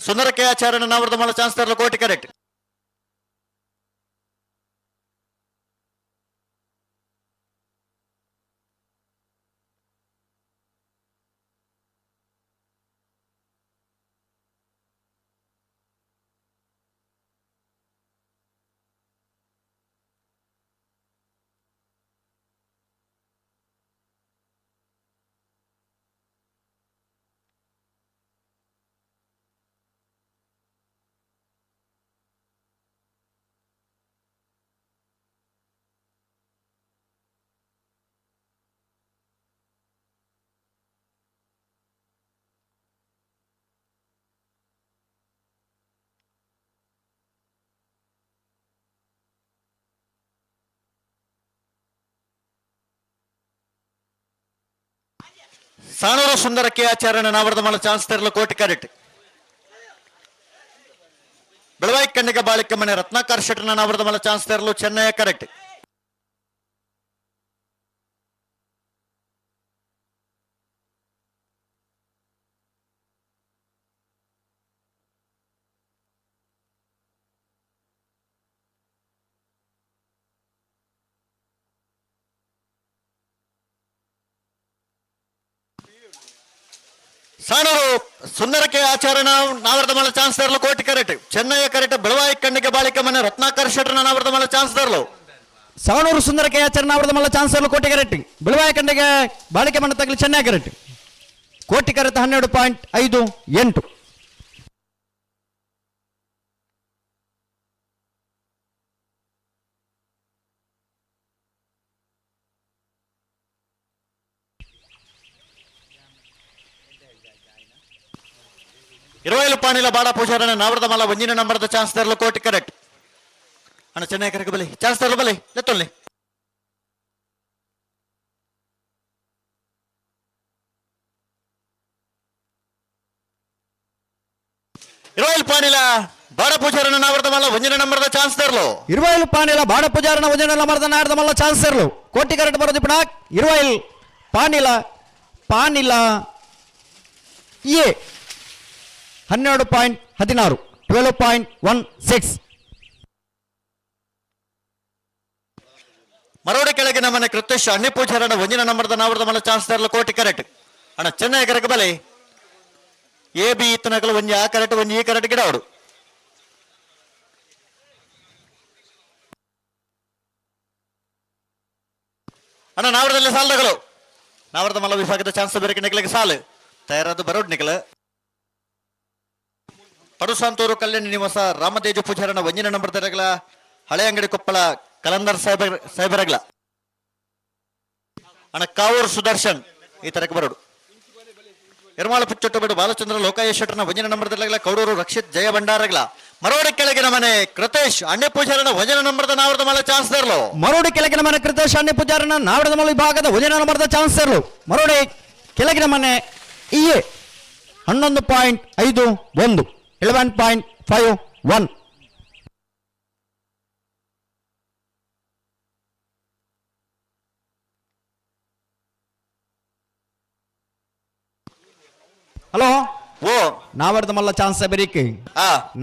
ಸುಂದರ ಕೆ ಆಚಾರ್ಯನ ನಾವರದ ಮಲ ಚಾನ್ಸ್ ತರಲು ಕೋಟಿ ಕರೆಕ್ಟ್. ಸಾಣೂರು ಸುಂದರ ಕೆ ಆಚಾರ್ಯನ ನಾವರದ ಮಲ ಚಾನ್ಸ್ ತರಲು ಕೋಟಿ ಕರೆಕ್ಟ್. ಬೆಳವಾಯಿ ಕಣ್ಣಿಗೆ ಬಾಳಿಕೆ ಮನೆ ರತ್ನಾಕರ್ ಶೆಟ್ಟನ ನಾವರದ ಮಲ ಚಾನ್ಸ್ ತರಲು ಚೆನ್ನೈ ಕರೆಕ್ಟ್. ಸಾಣೂರು ಸುಂದರ ಕೆ ಆಚಾರ್ಯನ ನಾವರದ ಮಲ ಚಾನ್ಸ್ ತರಲು ಕೋಟಿ ಕರೆಕ್ಟ್. ಚೆನ್ನೈ ಕರೆಕ್ಟ್. ಬೆಳವಾಯಿ ಕಣ್ಣಿಗೆ ಬಾಳಿಕೆ ಮನೆ ರತ್ನಾಕರ್ ಶೆಟ್ಟನ ನಾವರದ ಮಲ ಚಾನ್ಸ್ ತರಲು ಸಾಣೂರು ಸುಂದರ ಕೆ ಆಚಾರ್ಯ ನಾವರದ ಮಲ್ಲ ಚಾನ್ಸರ್ಲು ಕೋಟಿ ಕರೆಕ್ಟ್. ಬೆಳವಾಯಿ ಕಣ್ಣಿಗೆ ಬಾಳಿಕೆ ಮನೆ ತಗಲಿ ಚೆನ್ನೈ ಕರೆಕ್ಟ್. ಕೋಟಿ ಕರೆಕ್ಟ್ 12.58 20 ಪಾಣಿಲ ಬಾಡ ಪೂಜಾರನ ನಾವರದ ಮಲ ಒಂಜಿನ ನಂಬರದ ಚಾನ್ಸ್ ತರಲು ಕೋಟಿ ಕರೆಕ್ಟ್. ಅಣ್ಣ ಚೆನ್ನೈ ಕರೆಕ್ಟ್ ಬಲಿ ಚಾನ್ಸ್ ತರಲು ಬಲಿ ಲೆತ್ತೊಲ್ಲಿ. ಇರುವೈಲ್ ಪಾಣಿಲ ಬಾಡ ಪೂಜಾರನ ನಾವರದ ಮಲ ಒಂಜಿನ ನಂಬರದ ಚಾನ್ಸ್ ತರಲು 20 ಪಾಣಿಲ ಬಾಡ ಪೂಜಾರನ ಒಂಜಿನ ನಂಬರದ ನಾರದ ಮಲ್ಲ ಚಾನ್ಸರ್ಲು ಕೋಟಿ ಕರೆಕ್ಟ್ ಬರೋದು ಪುಡ 20 ಪಾಣಿಲ ಎ 12.16 12.16 ಮರೋಡಿ ಕೆಳಗಿನ ಮನೆ ಕೃತೇಶ್ ಅಣ್ಣಿ ಪೂಜಾರನ ಒಂಜಿನ ನಂಬರದ ನಾವರದ ಮಲ ಚಾನ್ಸ್ ತರಲು ಕೋಟಿ ಕರೆಕ್ಟ್. ಅಣ್ಣ ಚೆನ್ನೈ ಕರೆಕ್ಟ್ ಬಲೆ ಎ ಬಿ ಇತ್ತನಕಲು ಒಂಜಿ ಆ ಕರೆಕ್ಟ್ ಒಂಜಿ ಈ ಕರೆಕ್ಟ್ ಗಿಡ ಅವಡು. ಅಣ್ಣ ನಾವರದಲ್ಲಿ ಸಾಲದಗಳು ನಾವರದ ಮಲ ವಿಭಾಗದ ಚಾನ್ಸ್ ಬೇರೆ ನಿಖಲಿಗೆ ಸಾಲು ತಯಾರಾದ ಬರೋಡ್ ನಿಖಲ ಪಡುಸಾಂತೂರು ಕಲ್ಯಾಣಿ ನಿವಾಸ ರಾಮತೇಜು ಪೂಜಾರನ ಒಂಜಿನ ನಂಬರ್ ತರಗಲ ಹಳೆ ಅಂಗಡಿ ಕೊಪ್ಪಳ ಕಲಂದರ್ ಸಾಹೇಬರಗಲ. ಅಣ್ಣ ಕಾವೂರು ಸುದರ್ಶನ್ ಈ ತರಕ್ಕೆ ಬರೋಡು. ಎರ್ಮಾಳ ಪುಚ್ಚೊಟ್ಟಬೇಡು ಬಾಲಚಂದ್ರ ಲೋಕಾಯ ಶೆಟ್ಟರ್ನ ಒಂಜಿನ ನಂಬರ್ ತರಗಲ ಕೌಡೂರು ರಕ್ಷಿತ್ ಜಯ ಭಂಡಾರಗಲ. ಮರೋಡಿ ಕೆಳಗಿನ ಮನೆ ಕೃತೇಶ್ ಅಣ್ಣೆ ಪೂಜಾರನ ಒಂಜಿನ ನಂಬರದ ನಾವರದ ಮಲ ಚಾನ್ಸ್ ತರಲು ಮರೋಡಿ ಕೆಳಗಿನ ಮನೆ ಕೃತೇಶ್ ಅಣ್ಣೆ ಪೂಜಾರನ ನಾವರದ ಮಲ ವಿಭಾಗದ ಒಂಜಿನ ನಂಬರದ ಚಾನ್ಸ್ ತರಲು ಮರೋಡಿ ಕೆಳಗಿನ ಮನೆ ಇಎ 11.51 11.51 ಹಲೋ ಓ ನಾವರ್ದ ಮಲ್ಲ ಚಾನ್ಸ್ ಬೆರಿಕೆ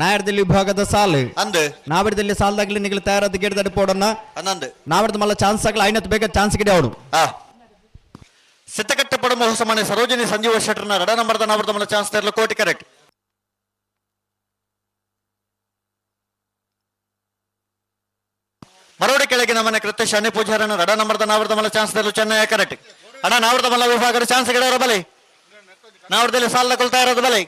ನಾಯರ್ದಲ್ಲಿ ವಿಭಾಗದ ಸಾಲು ಅಂದು ನಾವರ್ದಲ್ಲಿ ಸಾಲದಾಗ್ಲಿ ನಿಗಲು ತಯಾರಾದ ಗಿಡದ ಪೋಡನ್ನ ಅನ್ನಂದು ನಾವರ್ದ ಮಲ್ಲ ಚಾನ್ಸ್ ಆಗ್ಲಿ ಐನತ್ ಬೇಗ ಚಾನ್ಸ್ ಗಿಡ ಅವಡು ಸಿದ್ದಕಟ್ಟೆ ಪಡಮ ಹೊಸ ಮನೆ ಸರೋಜಿನಿ ಸಂಜೀವ ಶೆಟ್ಟರ್ನ ರಡ ನಂಬರ್ದ ನಾವರ್ದ ಮಲ್ಲ ಚಾನ್ಸ್ ತರಲು ಕೋಟಿ ಕರೆಕ್ಟ್. ಮರೋಡಿ ಕೆಳಗಿನ ಮನೆ ಕೃತೇಶ್ ಅಣ್ಣೆ ಪೂಜಾರನ ರಡ ನಂಬರ್ದ ನಾವರ್ದ ಮಲ್ಲ ಚಾನ್ಸ್ ತರಲು ಚೆನ್ನೈ ಕರೆಕ್ಟ್. ಅಣ್ಣ ನಾವರ್ದ ಮಲ್ಲ ವಿಭಾಗದ ಚಾನ್ಸ್ ಗಿಡ ಅವರ ಬಲೆ ನಾವರ್ದಲ್ಲಿ ಸಾಲ ಕೊಳ್ತಾ ಇರೋದು ಬಲೆ.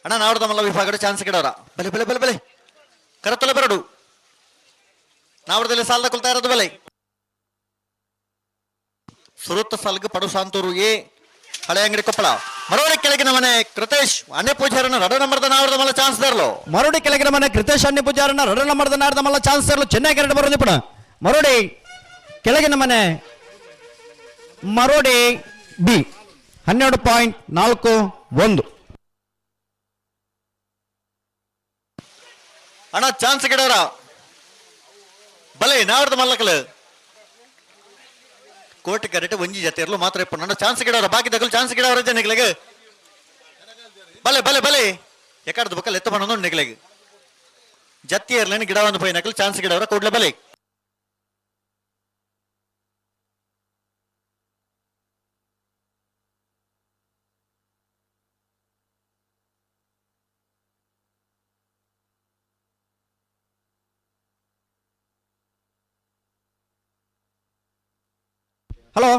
ಅಣ್ಣ ನಾವರ್ದ ಮಲ್ಲ ವಿಭಾಗದ ಚಾನ್ಸ್ ಗಿಡವರ ಬಲೆ ಬಲೆ ಬಲೆ ಬಲೆ ಕರತಲ ಬರಡು ನಾವರದಲ್ಲಿ ಸಾಲ ತಗೊಳ್ತಾ ಇರೋದು ಬಲೆ ಸುರುತ್ತ ಸಾಲ್ಗೆ ಪಡು ಸಾಂತೂರು ಎ ಹಳೆ ಅಂಗಡಿ ಕೊಪ್ಪಳ ಮರವಡಿ ಕೆಳಗಿನ ಮನೆ ಕೃತೇಶ್ ಅನ್ಯ ಪೂಜಾರನ ರಡ ನಂಬರ್ದ ನಾವರದ ಮಲ್ಲ ಚಾನ್ಸ್ ದರ್ಲು ಮರೋಡಿ ಕೆಳಗಿನ ಮನೆ ಕೃತೇಶ್ ಅನ್ಯ ಪೂಜಾರನ ರಡ ನಂಬರ್ದ ನಾರದ ಮಲ್ಲ ಚಾನ್ಸ್ ದರ್ಲು ಚೆನ್ನಾಗಿ ಎರಡು ಬರೋದು ಪುಣ ಮರೋಡಿ ಕೆಳಗಿನ ಮನೆ ಮರೋಡಿ ಬಿ 12.41 ಅಣ್ಣ ಚಾನ್ಸ್ ಗಿಡವರ ಬಲೆ ನಾವರದ ಮಲ್ಲಕಲ್ ಕೋಟಿ ಕರೆಕ್ಟ್ ಒಂಜಿ ಜೊತೆ ಇರಲು ಮಾತ್ರ ಇಪ್ಪ ನನ್ನ ಚಾನ್ಸ್ ಗಿಡವರ ಬಾಕಿ ತಗಲು ಚಾನ್ಸ್ ಗಿಡವರ ನಿಗ್ಲೆಗೆ ಬಲೆ ಬಲೆ ಬಲೆ ಎಕಡದ ಬಕ್ಕಲ್ ಎತ್ತ ಬಣ್ಣ ನಿಗ್ಲೆಗೆ ಜತ್ತಿ ಇರ್ಲೇನು ಗಿಡ ಒಂದು ಪೈ ನಕಲ್ ಚಾನ್ಸ್ ಗಿಡವರ ಕೂಡ್ಲೆ ಬಲೆ ಹಲೋ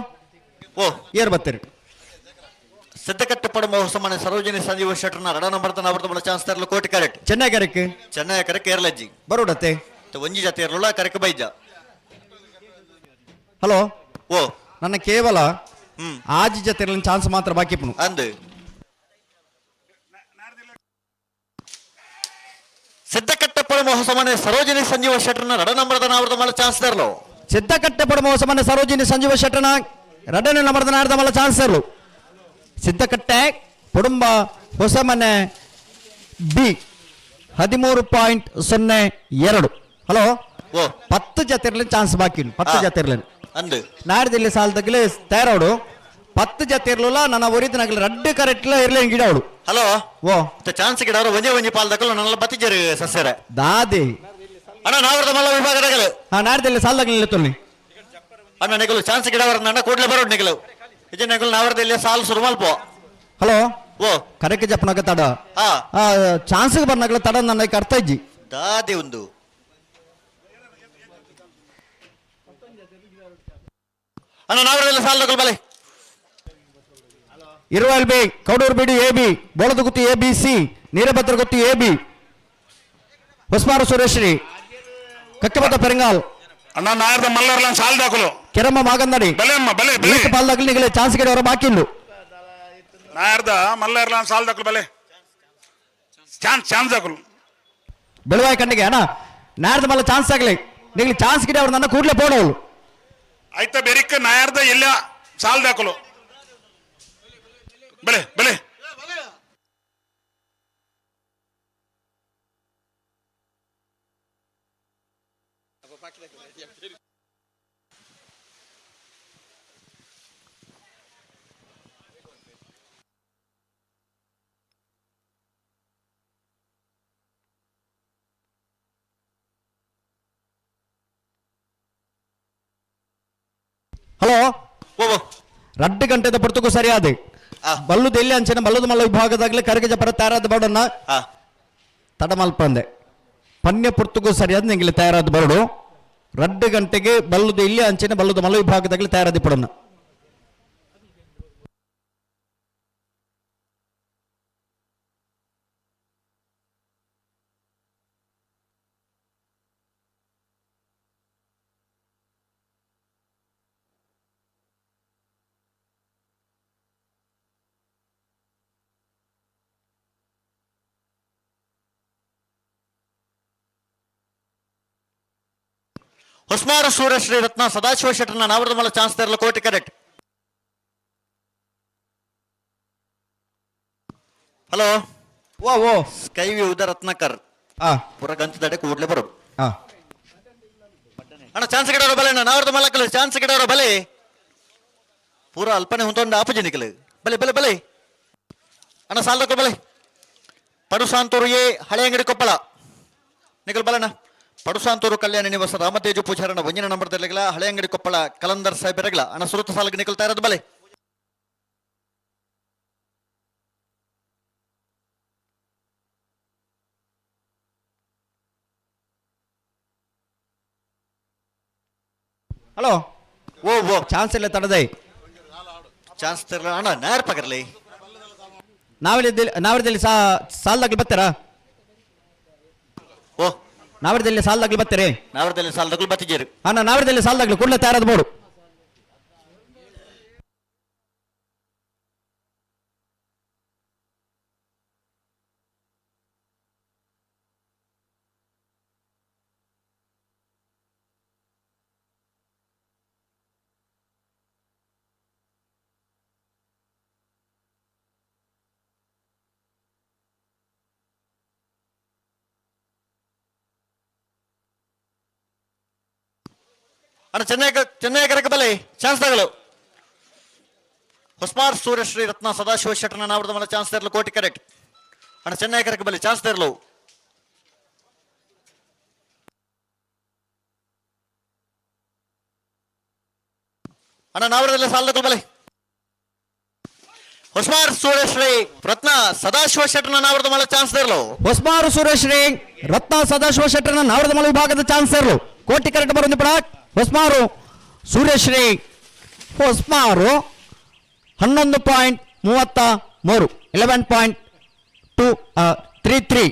ಓ ಏರ್ ಬರ್ತೀರಿ ಸಿದ್ಧಕಟ್ಟೆ ಪಡುವ ಹೊಸ ಮನೆ ಸರೋಜಿನಿ ಸಂಜೀವ ಶೆಟ್ಟರ್ನ ರಡ ನಂಬರ್ದ ನಾವರದ ಮಲ್ಲ ಚಾನ್ಸ್ ತರಲು ಕೋಟಿ ಕರೆಕ್ಟ್ ಚೆನ್ನಾಗಿ ಕರೆಕ್ ಚೆನ್ನೈ ಕರೆ ಕೇರಳಜ್ಜಿ ಬರೋಡತ್ತೆ ಒಂಜಿ ಜೊತೆ ಇರಲ್ಲ ಕರೆಕ್ ಬೈಜ ಹಲೋ ಓ ನನ್ನ ಕೇವಲ ಆಜಿ ಜೊತೆ ಇರಲಿನ ಚಾನ್ಸ್ ಮಾತ್ರ ಬಾಕಿ ಪುನು ಅಂದು ಸಿದ್ಧಕಟ್ಟೆ ಪಡುವ ಹೊಸ ಮನೆ ಸರೋಜಿನಿ ಸಂಜೀವ ಶೆಟ್ಟರ್ನ ರಡ ನಂಬರ್ದ ನಾವರದ ಮಲ್ಲ ಚಾನ್ಸ್ ತರಲು ಸಿದ್ಧಕಟ್ಟೆ ಪಡುವ ಹೊಸ ಮನೆ ಸರೋಜಿನಿ ಸಂಜೀವ ಶೆಟ್ಟನ ರಡನೆ ನಂಬರ್ದ ನಾರದ ಮಲ್ಲ ಚಾನ್ಸ್ ಇರಲು ಸಿದ್ಧಕಟ್ಟೆ ಕುಟುಂಬ ಹೊಸ ಮನೆ ಬಿ 13.02 ಹಲೋ ಓ 10 ಜೊತೆ ಇರಲಿ ಚಾನ್ಸ್ ಬಾಕಿ 10 ಜೊತೆ ಇರಲಿ ಅಂದು ನಾಡ್ದಿಲ್ಲಿ ಸಾಲ ತಗಲಿ ತಯಾರೋಡು 10 ಜೊತೆ ಇರ್ಲಿಲ್ಲ ನನ್ನ ಒರಿದಿನಾಗಲಿ ರಡ್ಡು ಕರೆಕ್ಟ್ಲ ಇರ್ಲಿ ಗಿಡ ಅವಡು ಹಲೋ ಓ ಚಾನ್ಸ್ ಗಿಡ ಅವರು ಒಂಜೇ ಒಂಜಿ ಪಾಲ್ ತಗೊಳ್ಳು ನನ್ನ ಬತ್ತಿಜರು ಸಸ್ಯರ ದಾದಿ ಅಣ್ಣ ನಾವರದ ಮಲ್ಲ ವಿಭಾಗದಾಗಲು ಹಾ ನಾಡ್ದಿಲ್ಲಿ ಸಾಲ ತಗಲಿ ತೊಲ್ಲಿ ಅಣ್ಣ ನೆಗಲು ಚಾನ್ಸ್ ಗಿಡ ಅವರ ನನ್ನ ಕೂಡ್ಲೆ ಬರೋಡು ನೆಗಲು ಇದು ನೆಗಲು ನಾವರದಲ್ಲಿ ಸಾಲು ಶುರು ಮಲ್ಪ ಹಲೋ ಓ ಕರೆಕ್ಟ್ ಜಪ್ಪನಾಗ ತಡ ಹಾ ಚಾನ್ಸ್ಗೆ ಬರ್ನಾಗಲ ತಡ ನನ್ನ ಅರ್ಥ ಇಜ್ಜಿ ದಾದಿ ಒಂದು ಅಣ್ಣ ನಾವರದಲ್ಲಿ ಸಾಲು ತಗೊಳ್ಳು ಬಲೆ ಇರುವಲ್ ಬಿ ಕೌಡೂರು ಬಿಡಿ ಎ ಬಿ ಬೋಳದ ಗುತ್ತಿ ಎ ಬಿ ಸಿ ನೀರಭದ್ರ ಗುತ್ತಿ ಎ ಬಿ ಹೊಸ್ಮಾರು ಸುರೇಶ್ರೀ ಕಕ್ಕಬತ್ತ ಪೆರಂಗಾಲ್ ಅಣ್ಣ ನಾಯರ್ದ ಮಲ್ಲರ್ಲ ಸಾಲ್ ದಾಖಲು ಕೆರಮ್ಮ ಮಾಗಂದಡಿ ಬಲೆ ಅಮ್ಮ ಬಲೆ ಬಲೆ ಪಾಲ್ದಾಗಲಿ ನಿಗಲೆ ಚಾನ್ಸ್ ಗಿಡ ಅವರ ಬಾಕಿಂದು ನಾಯರ್ದ ಮಲ್ಲರ್ಲ ಸಾಲ್ ದಾಖಲು ಬಲೆ ಚಾನ್ಸ್ ಚಾನ್ಸ್ ದಾಖಲು ಬೆಳವಾಯಿ ಕಣ್ಣಿಗೆ ಅಣ್ಣ ನಾಡ್ದ ಮಲ್ಲ ಚಾನ್ಸ್ ಆಗಲಿ ನಿಗಲಿ ಚಾನ್ಸ್ ಗಿಡ ಅವ್ರು ನನ್ನ ಕೂಡ್ಲೆ ಬೋಡವಳು ಆಯ್ತ ಬೆರಿಕ ನಾಯರ್ದ ಎಲ್ಲ ಸಾಲ್ ದಾಖಲು ಬಲೆ ಬಲೆ ಹಲೋ ಓ ರಡ್ಡು ಗಂಟೆದ ಪುರ್ತಕ್ಕೂ ಸರಿಯಾದ ಬಲ್ಲುದು ಎಲ್ಲಿ ಅಂಚೆನ ಬಲ್ಲುದು ಮಲ್ಲ ವಿಭಾಗದಾಗಲೇ ಕರಗಜ ಪರ ತಯಾರಾದ ಬರೋಡನ್ನ ತಡ ಮಲ್ಪಂದೆ ಪನ್ಯ ಪುರ್ತಕ್ಕೂ ಸರಿಯಾದ ನಿಂಗೆ ತಯಾರಾದ ಬರೋಡು 2 ಗಂಟೆಗೆ ಬಲ್ಲುದು ಇಲ್ಲಿ ಅಂಚೆನ ಬಲ್ಲುದು ಮಲ್ಲ ವಿಭಾಗದಾಗಲೇ ತಯಾರಾದ ಪಡೋಣ ಹೊಸ್ಮಾರು ಸೂರ್ಯಶ್ರೀ ರತ್ನ ಸದಾಶಿವ ಶೆಟ್ಟರ್ನ ನಾವರದ ಮಲ್ಲ ಚಾನ್ಸ್ ತರಲು ಕೋಟಿ ಕರೆಕ್ಟ್ ಹಲೋ ಓ ಓ ಸ್ಕೈ ವ್ಯೂದ ರತ್ನಾಕರ್ ಪೂರ ಗಂತದಡೆ ಕೂಡ್ಲೆ ಬರೋದು ಅಣ್ಣ ಚಾನ್ಸ್ ಗಿಡವರ ಬಲೆ ನಾವರದ ಮಲ್ಲಕಲ್ ಚಾನ್ಸ್ ಗಿಡವರ ಬಲೆ ಪೂರ ಅಲ್ಪನೆ ಹೊಂದೊಂದು ಆಪಜನಿಕಲ್ ಬಲೆ ಬಲೆ ಬಲೆ ಅಣ್ಣ ಸಾಲ ತಗೋ ಬಲೆ ಪಡುಸಾಂತೂರು ಎ ಹಳೆ ಅಂಗಡಿ ಕೊಪ್ಪಳ ನಿಕಲ್ ಬಲಣ್ಣ ಪಡುಸಾಂತೂರು ಕಲ್ಯಾಣ ನಿವಾಸ ರಾಮತೇಜು ಪೂಜಾರನ ಒಂಜಿನ ನಂಬರ್ದಲ್ಲಿಗಲ ಹಳೆ ಅಂಗಡಿ ಕೊಪ್ಪಳ ಕಲಂದರ್ ಸಾಹೇಬರಗಲ ಅಣ್ಣ ಸುರತ ಸಾಲಿಗೆ ನಿಕಲ್ತಾ ಇರೋದು ಬಲೆ ಹಲೋ ಓ ಓ ಚಾನ್ಸ್ ಇಲ್ಲ ತಡದೈ ಚಾನ್ಸ್ ತರಲ ಅಣ್ಣ ನೇರ ಪಗರ್ಲಿ ನಾವಲ್ಲಿ ಸಾಲದಾಗಲಿ ಬರ್ತಾರಾ ಓ ನಾವರದಲ್ಲಿ ಸಾಲದಾಗ್ಲಿ ಬರ್ತಾರೆ ನಾವರದಲ್ಲಿ ಸಾಲದಾಗ್ಲು ಬತ್ತಿದ್ದೀರಿ ಅಣ್ಣ ನಾವರದಲ್ಲಿ ಸಾಲದಾಗ್ಲಿ ಕೂಡಲೇ ತಯಾರಾದ ಬೋಡು ಅಣ್ಣ ಚೆನ್ನೈ ಕರಕ ಬಲೆ ಚಾನ್ಸ್ ತಗಲು ಹೊಸ್ಮಾರ್ ಸೂರ್ಯಶ್ರೀ ರತ್ನ ಸದಾಶಿವ ಶೆಟ್ಟರ್ನ ನಾವರದ ಮೇಲೆ ಚಾನ್ಸ್ ತರಲು ಕೋಟಿ ಕರೆಕ್ಟ್ ಅಣ್ಣ ಚೆನ್ನೈ ಕರಕ ಬಲೆ ಚಾನ್ಸ್ ತರಲು ಅಣ್ಣ ನಾವರದಲ್ಲಿ ಸಾಲದ ಬಲೆ ಹೊಸ್ಮಾರ್ ಸೂರ್ಯಶ್ರೀ ರತ್ನ ಸದಾಶಿವ ಶೆಟ್ಟರ್ನ ನಾವರದ ಮೇಲೆ ಚಾನ್ಸ್ ತರಲು ಹೊಸ್ಮಾರು ಸುರೇಶ್ರೀ ರತ್ನ ಸದಾಶಿವ ಶೆಟ್ಟರ್ನ ನಾವರದ ಮಲ ವಿಭಾಗದ ಚಾನ್ಸ್ ತರಲು ಕೋಟಿ ಕರೆಕ್ಟ್ ಬರೋದು ಪಡ ಹೊಸ್ಮಾರು ಸೂರ್ಯಶ್ರೀ ಹೊಸ್ಮಾರು 11.33 11.233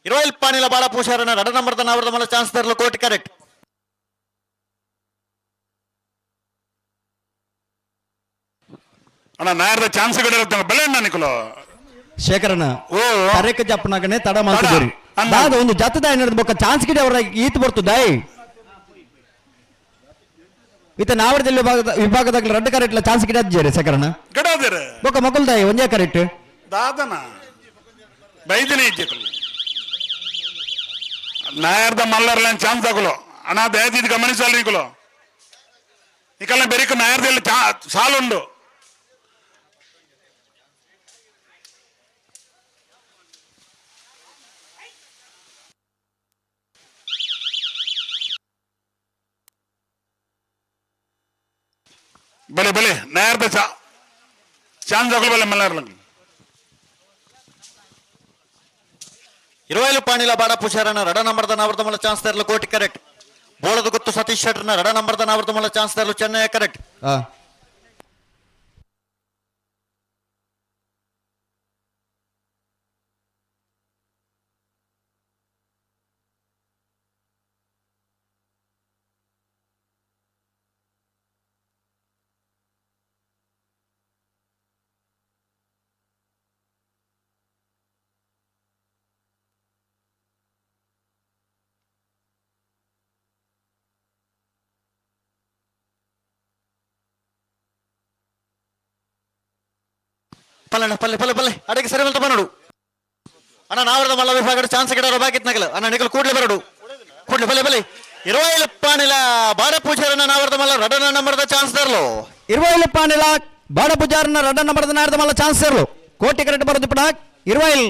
ಇರೋಲ್ ಪಾನಿಲ ಬಾಳ ಪೂಷಾರನ ರಡ ನಂಬರ್ದ ನಾವರದ ಮೇಲೆ ಚಾನ್ಸ್ ತರಲು ಕೋಟಿ ಕರೆಕ್ಟ್ ಅಣ್ಣ ನಾಯರ್ದ ಚಾನ್ಸ್ ಇರುತ್ತೆ ಬೆಲೆ ಅಣ್ಣ ನಿಖಲು ಶೇಖರನ ಓ ಕರೆಕ ಜಪ್ಪನಾಗನೆ ತಡ ಮಾಡ್ತಿದ್ದೀರಿ ಅಣ್ಣ. ದಾದ ಒಂದು ಜತ್ತದ ಏನಿರೋದು ಬೊಕ್ಕ ಚಾನ್ಸ್ ಗಿಡ ಅವರ ಈತ್ ಬರ್ತದಾಯ್ ಇತ ನಾವರದಲ್ಲಿ ವಿಭಾಗದಾಗ ರೆಡ್ ಕರೆಕ್ಟ್ ಚಾನ್ಸ್ ಗಿಡ ಜೇರಿ ಶೇಖರನ ಗಡಾದಿರ ಬೊಕ್ಕ ಮಕ್ಕಳ್ದಾಯ್ ಒಂದೇ ಕರೆಕ್ಟ್ ದಾದನ ಬೈದಿನ ಇಜ್ಜಕಲು ನಾಯರ್ದ ಮಲ್ಲರ್ಲ ಚಾನ್ಸ್ ತಗೊಳ್ಳೋ ಅಣ್ಣ ದಯದಿದ್ದು ಗಮನಿಸಲ್ಲ ನಿಖಲು ನಿಖಲ್ನ ಬೆರಿಕ ನಾಯರ್ದಲ್ಲಿ ಸಾಲುಂಡು ಬಲೆ ಬಲೆ ನಾಯರ್ದ ಚಾನ್ಸ್ ತಗೊಳ್ಳ ಬಲೆ ಮಲ್ಲರ್ಲ ಇರುವೈಲು ಪಾಣಿಲ ಬಾಡ ಪುಷಾರನ ರಡ ನಂಬರ್ದ ನಾವರದ ಮಲ ಚಾನ್ಸ್ ತರಲು ಕೋಟಿ ಕರೆಕ್ಟ್ ಬೋಳದ ಗುತ್ತು ಸತೀಶ್ ಶೆಟ್ಟರ್ನ ರಡ ನಂಬರ್ದ ನಾವರದ ಮಲ ಚಾನ್ಸ್ ತರಲು ಚೆನ್ನೈ ಕರೆಕ್ಟ್ ಪಲ್ಲೆ ಪಲ್ಲೆ ಪಲ್ಲೆ ಪಲ್ಲೆ ಅಡಿಗೆ ಸರಿ ಮಲ್ತ ಬರೋಡು ಅಣ್ಣ ನಾವರದ ಮಲ್ಲ ವಿಭಾಗ ಚಾನ್ಸ್ ಗಿಡೋ ಬಾಕಿತ್ ನಗಲು ಅಣ್ಣ ನಿಗಲು ಕೂಡ್ಲೆ ಬರೋಡು ಕೂಡ್ಲೆ ಬಲೆ ಬಲೆ ಇರುವೈಲು ಪಾಣಿಲ ಬಾಡ ಪೂಜಾರನ ನಾವರದ ಮಲ್ಲ ರಡ ನಂಬರ್ದ ಚಾನ್ಸ್ ತರಲು ಇರುವೈಲು ಪಾಣಿಲ ಬಾಡ ಪೂಜಾರನ ರಡ ನಂಬರ್ದ ನಾರದ ಮಲ್ಲ ಚಾನ್ಸ್ ತರಲು ಕೋಟಿ ಕರೆಕ್ಟ್ ಬರೋದು ಪಡ ಇರುವೈಲ್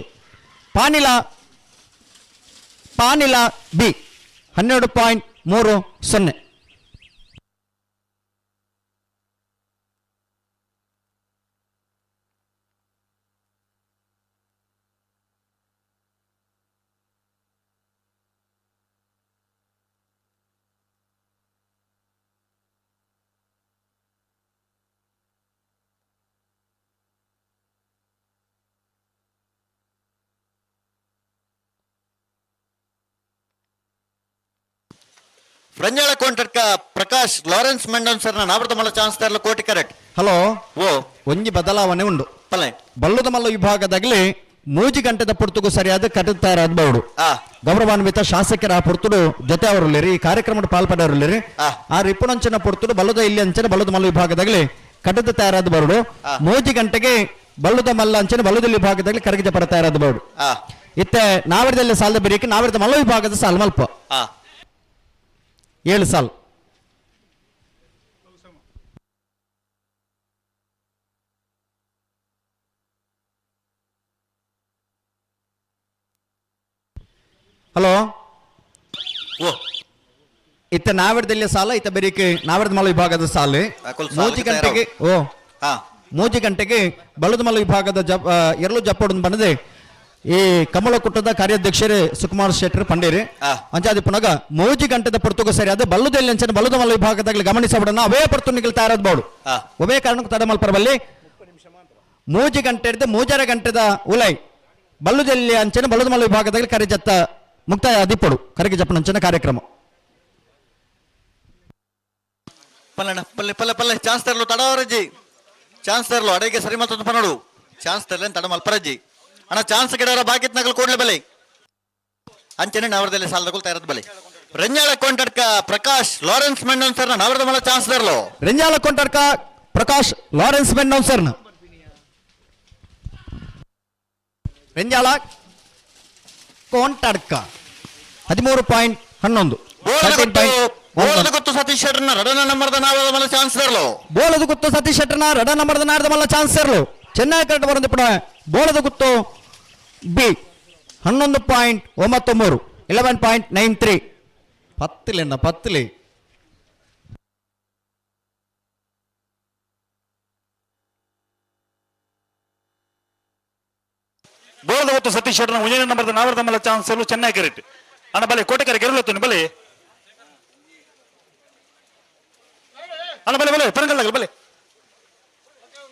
ಪಾಣಿಲ ಬಿ 12.30 ಫ್ರಂಜಾಳ ಕಾಂಟ್ರಾಕ್ಟ್ ಪ್ರಕಾಶ್ ಲಾರೆನ್ಸ್ ಮೆಂಡನ್ ಸರ್ನ ನಾವರದ ಮಲ್ಲ ಚಾನ್ಸ್ ತರಲು ಕೋಟಿ ಕರೆಕ್ಟ್ ಹಲೋ ಓ ಒಂಜಿ ಬದಲಾವಣೆ ಉಂಡು ಪಲ್ಲೆ ಬಲ್ಲುದ ಮಲ್ಲ ವಿಭಾಗದಾಗಲಿ ಮೂಜಿ ಗಂಟೆದ ಪುರ್ತುಗು ಸರಿಯಾದ ಕಟ್ಟುತ್ತಾರಬಹುದು ಗೌರವಾನ್ವಿತ ಶಾಸಕರ ಪುರ್ತುಡು ಜೊತೆ ಅವರುಲ್ಲಿರಿ ಈ ಕಾರ್ಯಕ್ರಮದ ಪಾಲ್ಪಡವರುಲ್ಲಿರಿ ಆ ರಿಪುಣಂಚನ ಪುರ್ತುಡು ಬಲ್ಲುದ ಇಲ್ಲಿ ಅಂಚನೆ ಬಲ್ಲುದ ಮಲ್ಲ ವಿಭಾಗದಾಗಲಿ ಕಟ್ಟದ ತಯಾರಾದ ಬರುಡು ಮೂಜಿ ಗಂಟೆಗೆ ಬಲ್ಲುದ ಮಲ್ಲ ಅಂಚನೆ ಬಲ್ಲುದ ವಿಭಾಗದಲ್ಲಿ ಕರಗಿಜ ಪಡ ತಯಾರಾದ ಬರುಡು ಇತ್ತೆ ನಾವರದಲ್ಲಿ ಸಾಲದ ಬರೀಕೆ ನಾವರದ ಮಲ್ಲ ವಿಭಾಗದ ಸಾಲ ಮಲ್ಪ 7 ಸಾಲ್ ಹಲೋ ಓ ಇತ್ತ ನಾವರದಲ್ಲಿ ಸಾಲ ಇತ್ತ ಬರೀಕೆ ನಾವರದ ಮಲ್ಲ ವಿಭಾಗದ ಸಾಲು ಮೂಜಿ ಗಂಟೆಗೆ ಮೂಜಿ ಗಂಟೆಗೆ ಬಲ್ಲುದ ಮಲ್ಲ ವಿಭಾಗದ ಎರಲು ಜಪ್ಪೊಡನ್ ಬಂದದೆ ಈ ಕಮಲ ಕುಟ್ಟದ ಕಾರ್ಯಾಧ್ಯಕ್ಷರೇ ಸುಕುಮಾರ್ ಶೆಟ್ಟರ್ ಪಂಡೇರಿ ಅಂಚಾದಿ ಪುನಗ ಮೂಜಿ ಗಂಟೆದ ಪುರ್ತುಗ ಸರಿಯಾದ ಬಲ್ಲುದಲ್ಲಿ ಅಂಚನೆ ಬಲ್ಲುದ ಮಲ್ಲ ವಿಭಾಗದಾಗಲಿ ಗಮನಿಸಬಿಡೋಣ ಅವೇ ಪುರ್ತು ನಿಗಲ್ ತಯಾರಾದ್ಬಹುದು ಒವೇ ಕಾರಣಕ್ಕೆ ತಡ ಮಲ್ಪರಬಲ್ಲಿ ಮೂಜಿ ಗಂಟೆ ಮೂಜರ ಗಂಟೆದ ಉಲೈ ಬಲ್ಲು ಜಿಲ್ಲೆ ಅಂಚನೆ ಬಲ್ಲದ ಮಲ್ಲ ವಿಭಾಗದಲ್ಲಿ ಕರೆಜತ್ತ ಮುಕ್ತಾಯ ದಿಪ್ಪಡು ಕರೆಗೆ ಜಪ್ಪನ ಅಂಚನೆ ಕಾರ್ಯಕ್ರಮ ಪಲ್ಲಣ್ಣ ಪಲ್ಲೆ ಪಲ್ಲೆ ಪಲ್ಲೆ ಚಾನ್ಸ್ ತರಲು ತಡವರಜ್ಜಿ ಚಾನ್ಸ್ ತರಲು ಅಡೆಗೆ ಸರಿ ಮತ್ತೊಂದು ಪನೋಡು ಚಾನ್ಸ್ ತರಲಿ ತಡ ಮಲ್ಪರಜ್ಜಿ ಅಣ್ಣ ಚಾನ್ಸ್ ಗಿಡರ ಬಾಕಿತ್ ನಗಲು ಕೂಡಲೇ ಬಲೆ ಅಂಚನೆ ನಾವರದಲ್ಲಿ ಸಾಲದಗಳು ತಯಾರದ ಬಲೆ ರೆಂಜಾಳ ಕೊಂಟಡ್ಕ ಪ್ರಕಾಶ್ ಲಾರೆನ್ಸ್ ಮೆಂಡನ್ ಸರ್ನ ನಾವರದ ಮಲ್ಲ ಚಾನ್ಸ್ ತರಲು ರೆಂಜಾಳ ಕೊಂಟಡ್ಕ ಪ್ರಕಾಶ್ ಲಾರೆನ್ಸ್ ಮೆಂಡನ್ ಸರ್ನ ರೆಂಜಾಳ ಕೊಂಟಡ್ಕ 13.11 ಬೋಳದ ಗೊತ್ತು ಸತೀಶ್ ಶೆಟ್ಟರ್ನ ರಡನ ನಂಬರ್ದ ನಾವರದ ಮಲ್ಲ ಚಾನ್ಸ್ ತರಲು ಬೋಳದ ಗುತ್ತು ಸತೀಶ್ ಶೆಟ್ಟರ್ನ ರಡ ನಂಬರ್ದ ನಾರದ ಮಲ್ಲ ಚಾನ್ಸ್ ತರಲು ಚೆನ್ನೈ ಕರೆಕ್ಟ್ ಬರಂದು ಪುಡ ಬೋಳದ ಗುತ್ತು ಬಿ 11.93 11.93 10 ಬೋಳದ ಹೊತ್ತು ಸತೀಶ್ ಶೆಟ್ಟರ್ನ ಉಜೇನ ನಂಬರ್ದ ನಾವರದ ಮಲ್ಲ ಚಾನ್ಸ್ ತರಲು ಚೆನ್ನೈ ಕರೆಕ್ಟ್ ಅಣ್ಣ ಬಲೆ ಕೋಟೆಕರೆ ಗೆರಲತ್ತು ಬಲೆ ಅಣ್ಣ ಬಲೆ ಬಲೆ ಪರಂಗಲ್ ಬಲೆ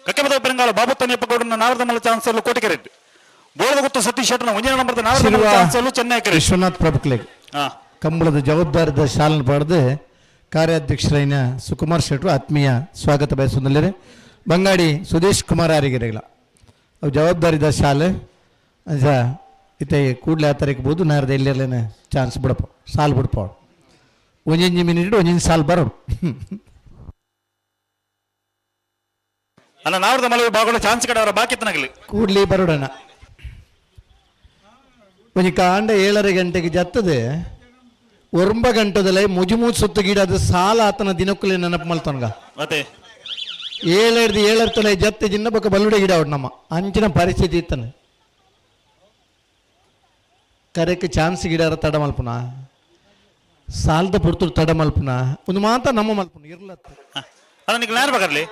ಕಕ್ಕೆಬದ ಪರಂಗಾಲ ಬಾಬುತ್ತನಿ ಅಪ್ಪಗೌಡನ ನಾವರದ ಮಲ್ಲ ಚಾನ್ಸ್ ತರಲು ಕೋಟೆಕರೆ ಬೋಳದ ಗೊತ್ತು ಸತೀಶ್ ಶೆಟ್ಟರ್ನ ಉಜೇನ ನಂಬರ್ದ ನಾವರದ ಮಲ್ಲ ಚಾನ್ಸ್ ತರಲು ಚೆನ್ನೈ ಕರೆಕ್ಟ್ ವಿಶ್ವನಾಥ್ ಪ್ರಭುಕ್ಲೆಗೆ ಕಂಬಳದ ಜವಾಬ್ದಾರಿದ ಶಾಲನ ಪಡೆದು ಕಾರ್ಯಾಧ್ಯಕ್ಷರೈನ ಸುಕುಮಾರ್ ಶೆಟ್ಟರು ಆತ್ಮೀಯ ಸ್ವಾಗತ ಬಯಸುವುದಿಲ್ಲರೆ ಬಂಗಾಡಿ ಸುದೇಶ್ ಕುಮಾರ್ ಆರಿಗೆರೆಗಳ ಅವು ಜವಾಬ್ದಾರಿದ ಶಾಲೆ ಅಜ ಇತ್ತೆ ಕೂಡಲೇ ಆ ತಾರೀಕು ಬೋದು ನಾರದ ಎಲ್ಲಿರಲೇನೆ ಚಾನ್ಸ್ ಬಿಡಪ್ಪ ಸಾಲು ಬಿಡಪ್ಪ ಒಂಜಿಂಜಿ ಮಿನಿಟ್ ಒಂಜಿಂಜಿ ಸಾಲು ಬರೋಡು ಅಲ್ಲ ನಾವರದ ಮಲವಿ ಬಾಗೋಣ ಚಾನ್ಸ್ ಕಡೆ ಅವರ ಬಾಕಿತ್ತನಾಗಲಿ ಕೂಡ್ಲಿ ಬರೋಡಣ್ಣ ಒಂಜಿ ಕಾಂಡ 7:30 ಗಂಟೆಗೆ ಜತ್ತದೆ 9 ಗಂಟೆದಲ್ಲೇ ಮುಜುಮೂಜು ಸುತ್ತು ಗಿಡದ ಸಾಲ ಆತನ ದಿನಕ್ಕೂಲೆ ನೆನಪು ಮಲ್ತನ್ಗ ಮತ್ತೆ 7 ತಲೆ ಜತ್ತೆ ಜಿನ್ನ ಬಕ್ಕ ಬಲ್ಲುಡೆ ಗಿಡ ಅವ್ರು ನಮ್ಮ ಅಂಚಿನ ಪರಿಸ್ಥಿತಿ ಇತ್ತನೆ ಕರೆಕ್ಕೆ ಚಾನ್ಸ್ ಗಿಡ ತಡ ಮಲ್ಪುನ ಸಾಲದ ಪುರ್ತರು ತಡ ಮಲ್ಪುನ ಒಂದು ಮಾತ ನಮ್ಮ ಮಲ್ಪುನ ಇರ್ಲತ್ತ ಅಲ್ಲ ನಿಮಗೆ ಯಾರು ಬೇಕಾರ್ಲಿ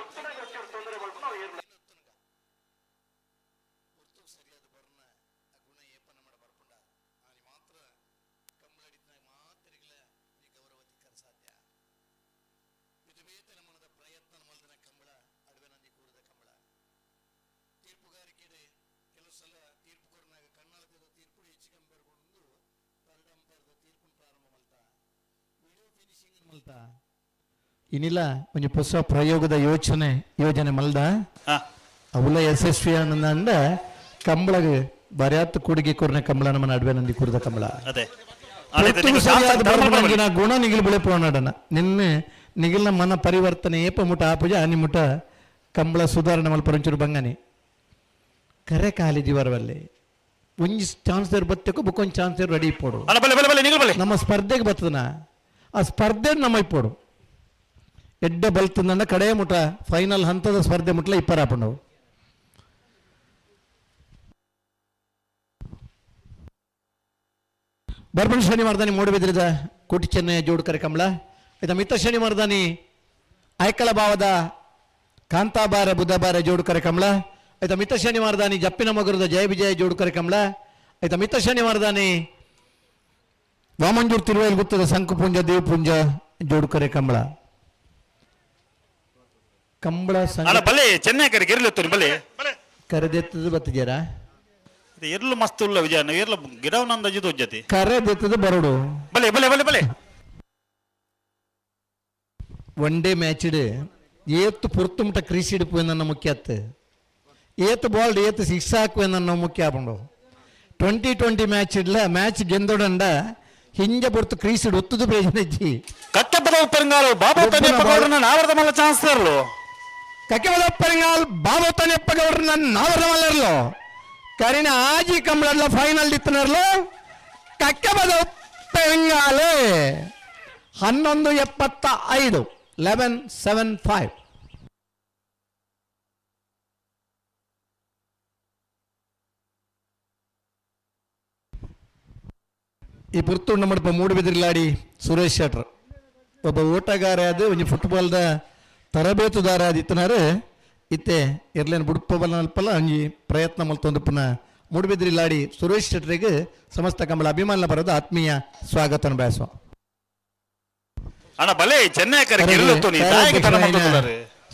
ಇನ್ನಿಲ್ಲ ಒಂದು ಹೊಸ ಪ್ರಯೋಗದ ಯೋಜನೆ ಮಲ್ದ ಅವಳ ಯಶಸ್ವಿ ಅಂದ ಕಂಬಳಗೆ ಬರ್ಯಾತ್ ಕೂಡಿಗೆ ಕೊರ್ನೆ ಕಂಬಳ ನಮ್ಮ ನಡುವೆ ನಂದಿ ಕೂರ್ದ ಕಂಬಳ ಗುಣ ನಿಗಿಲ್ ಬಿಳೆ ಪೋನಾಡನ ನಿನ್ನೆ ನಿಗಿಲ್ನ ಮನ ಪರಿವರ್ತನೆ ಏಪ ಮುಟ ಆಪುಜ ಆನಿ ಮುಟ ಕಂಬಳ ಸುಧಾರಣೆ ಮಲ್ಪರಂಚೂರು ಬಂಗನೆ ಕರೆ ಕಾಲೇಜಿ ಬರವಲ್ಲಿ ಒಂಜಿ ಚಾನ್ಸ್ ಬತ್ತಕ್ಕೂ ಬುಕ್ಕೊಂದು ಚಾನ್ಸ್ ರೆಡಿ ಇಪ್ಪೋಡು ನಮ್ಮ ಸ್ಪರ್ಧೆಗೆ ಬರ್ತದನ ಆ ಸ್ಪರ್ಧೆ ನಮ್ಮ ಇಪ್ಪೋಡು ಎಡ್ಡ ಬಲ್ತಂದ ಕಡೆ ಮುಟ ಫೈನಲ್ ಹಂತದ ಸ್ಪರ್ಧೆ ಮುಟ್ಲ ಇಪ್ಪರಾಪಂಡವು ಬರ್ಬನ್ ಶನಿ ಮರ್ದಾನಿ ಮೂಡಬಿದ್ರಿದ ಕೋಟಿ ಚೆನ್ನೈ ಜೋಡ್ಕರೆ ಕಂಬಳ ಇದ ಮಿತ್ತ ಶನಿ ಮರ್ದಾನಿ ಆಯ್ಕಳ ಭಾವದ ಕಾಂತಾಬಾರ ಬುಧಬಾರ ಜೋಡ್ಕರೆ ಕಂಬಳ ಆಯ್ತಾ ಮಿತ್ತ ಶನಿ ಮರ್ದಾನಿ ಜಪ್ಪಿನ ಮಗರದ ಜಯ ವಿಜಯ ಜೋಡ್ಕರೆ ಕಂಬಳ ಆಯ್ತಾ ಮಿತ್ತ ಶನಿ ಮರ್ದಾನಿ ವಾಮಂಜೂರ್ ತಿರುವೈಲ್ ಗುತ್ತದ ಸಂಕುಪುಂಜ ದೇವಪುಂಜ ಜೋಡ್ಕರೆ ಕಂಬಳ ಕಂಬಳ ಬಲೆ ಚೆನ್ನೈ ಕರೆ ಗೆರಲತ್ತು ಬಲೆ ಕರೆದೆತ್ತದ ಬತ್ತಿದ್ಯಾರ ಎರ್ಲು ಮಸ್ತ್ ಉಲ್ಲ ವಿಜಯ ಎರ್ಲು ಗಿಡವನಂದ ಅಜಿದು ಜೊತೆ ಕರೆದೆತ್ತದ ಬರೋಡು ಬಲೆ ಬಲೆ ಬಲೆ ಬಲೆ ಒನ್ ಡೇ ಮ್ಯಾಚ್ ಏತ್ತು ಪುರ್ತುಮಟ ಕ್ರೀಸಿಡಿಪು ನನ್ನ ಮುಖ್ಯ ಅತ್ತ ಏತ್ತು ಬಾಲ್ಡ್ ಏತ್ತು ಸಿಕ್ಸ್ ಹಾಕು ನನ್ನ ಮುಖ್ಯ ಆಪಂಡು 2020 ಮ್ಯಾಚ್ ಇಡ್ಲ ಮ್ಯಾಚ್ ಗೆಂದೊಡಂಡ ಹಿಂಜ ಪುರ್ತು ಕ್ರೀಸಿಡ್ ಒತ್ತುದು ಪ್ರಯೋಜನಜ್ಜಿ ಕಕ್ಕೆಪದ ಉಪ್ಪರಿಂಗಾಲು ಬಾಬು ತನೆಪ್ಪಗೌಡರನ್ನ ನಾವರದ ಮಲ್ಲ ಚಾನ್ಸ್ ತರಲು ಕಕ್ಕೆಪದ ಉಪ್ಪರಿಂಗಾಲ್ ಬಾಬು ತನೆಪ್ಪಗೌಡರನ್ನ ನಾವರದ ಮಲ್ಲರ್ಲು ಕರಿನ ಆಜಿ ಕಂಬಳಲ್ಲ ಫೈನಲ್ ಇತ್ತನರ್ಲು ಕಕ್ಕೆಪದ ಉಪ್ಪರಿಂಗಾಲು 11:75 11:75 ಈ ಪುರ್ತುಂಡ ಮಡಪ ಮೂಡುಬಿದ್ರಿಲಾಡಿ ಸುರೇಶ್ ಶೆಟ್ರ್ ಒಬ್ಬ ಓಟಗಾರ ಅದು ಒಂದು ಫುಟ್ಬಾಲ್ದ ತರಬೇತುದಾರ ಆದಿತ್ತನಾರು ಇತ್ತೆ ಇರ್ಲೇನು ಬುಡುಪಬಲ್ಲ ಅಲ್ಪಲ್ಲ ಅಂಜಿ ಪ್ರಯತ್ನ ಮಲ್ತೊಂದುಪ್ಪನ ಮೂಡುಬಿದ್ರಿಲಾಡಿ ಸುರೇಶ್ ಶೆಟ್ರಿಗೆ ಸಮಸ್ತ ಕಂಬಳ ಅಭಿಮಾನ ಬರೋದು ಆತ್ಮೀಯ ಸ್ವಾಗತ ಬಯಸುವ ಅಣ್ಣ ಬಲೆ ಚೆನ್ನೈ ಕರೆ ಗೆರಲತ್ತು.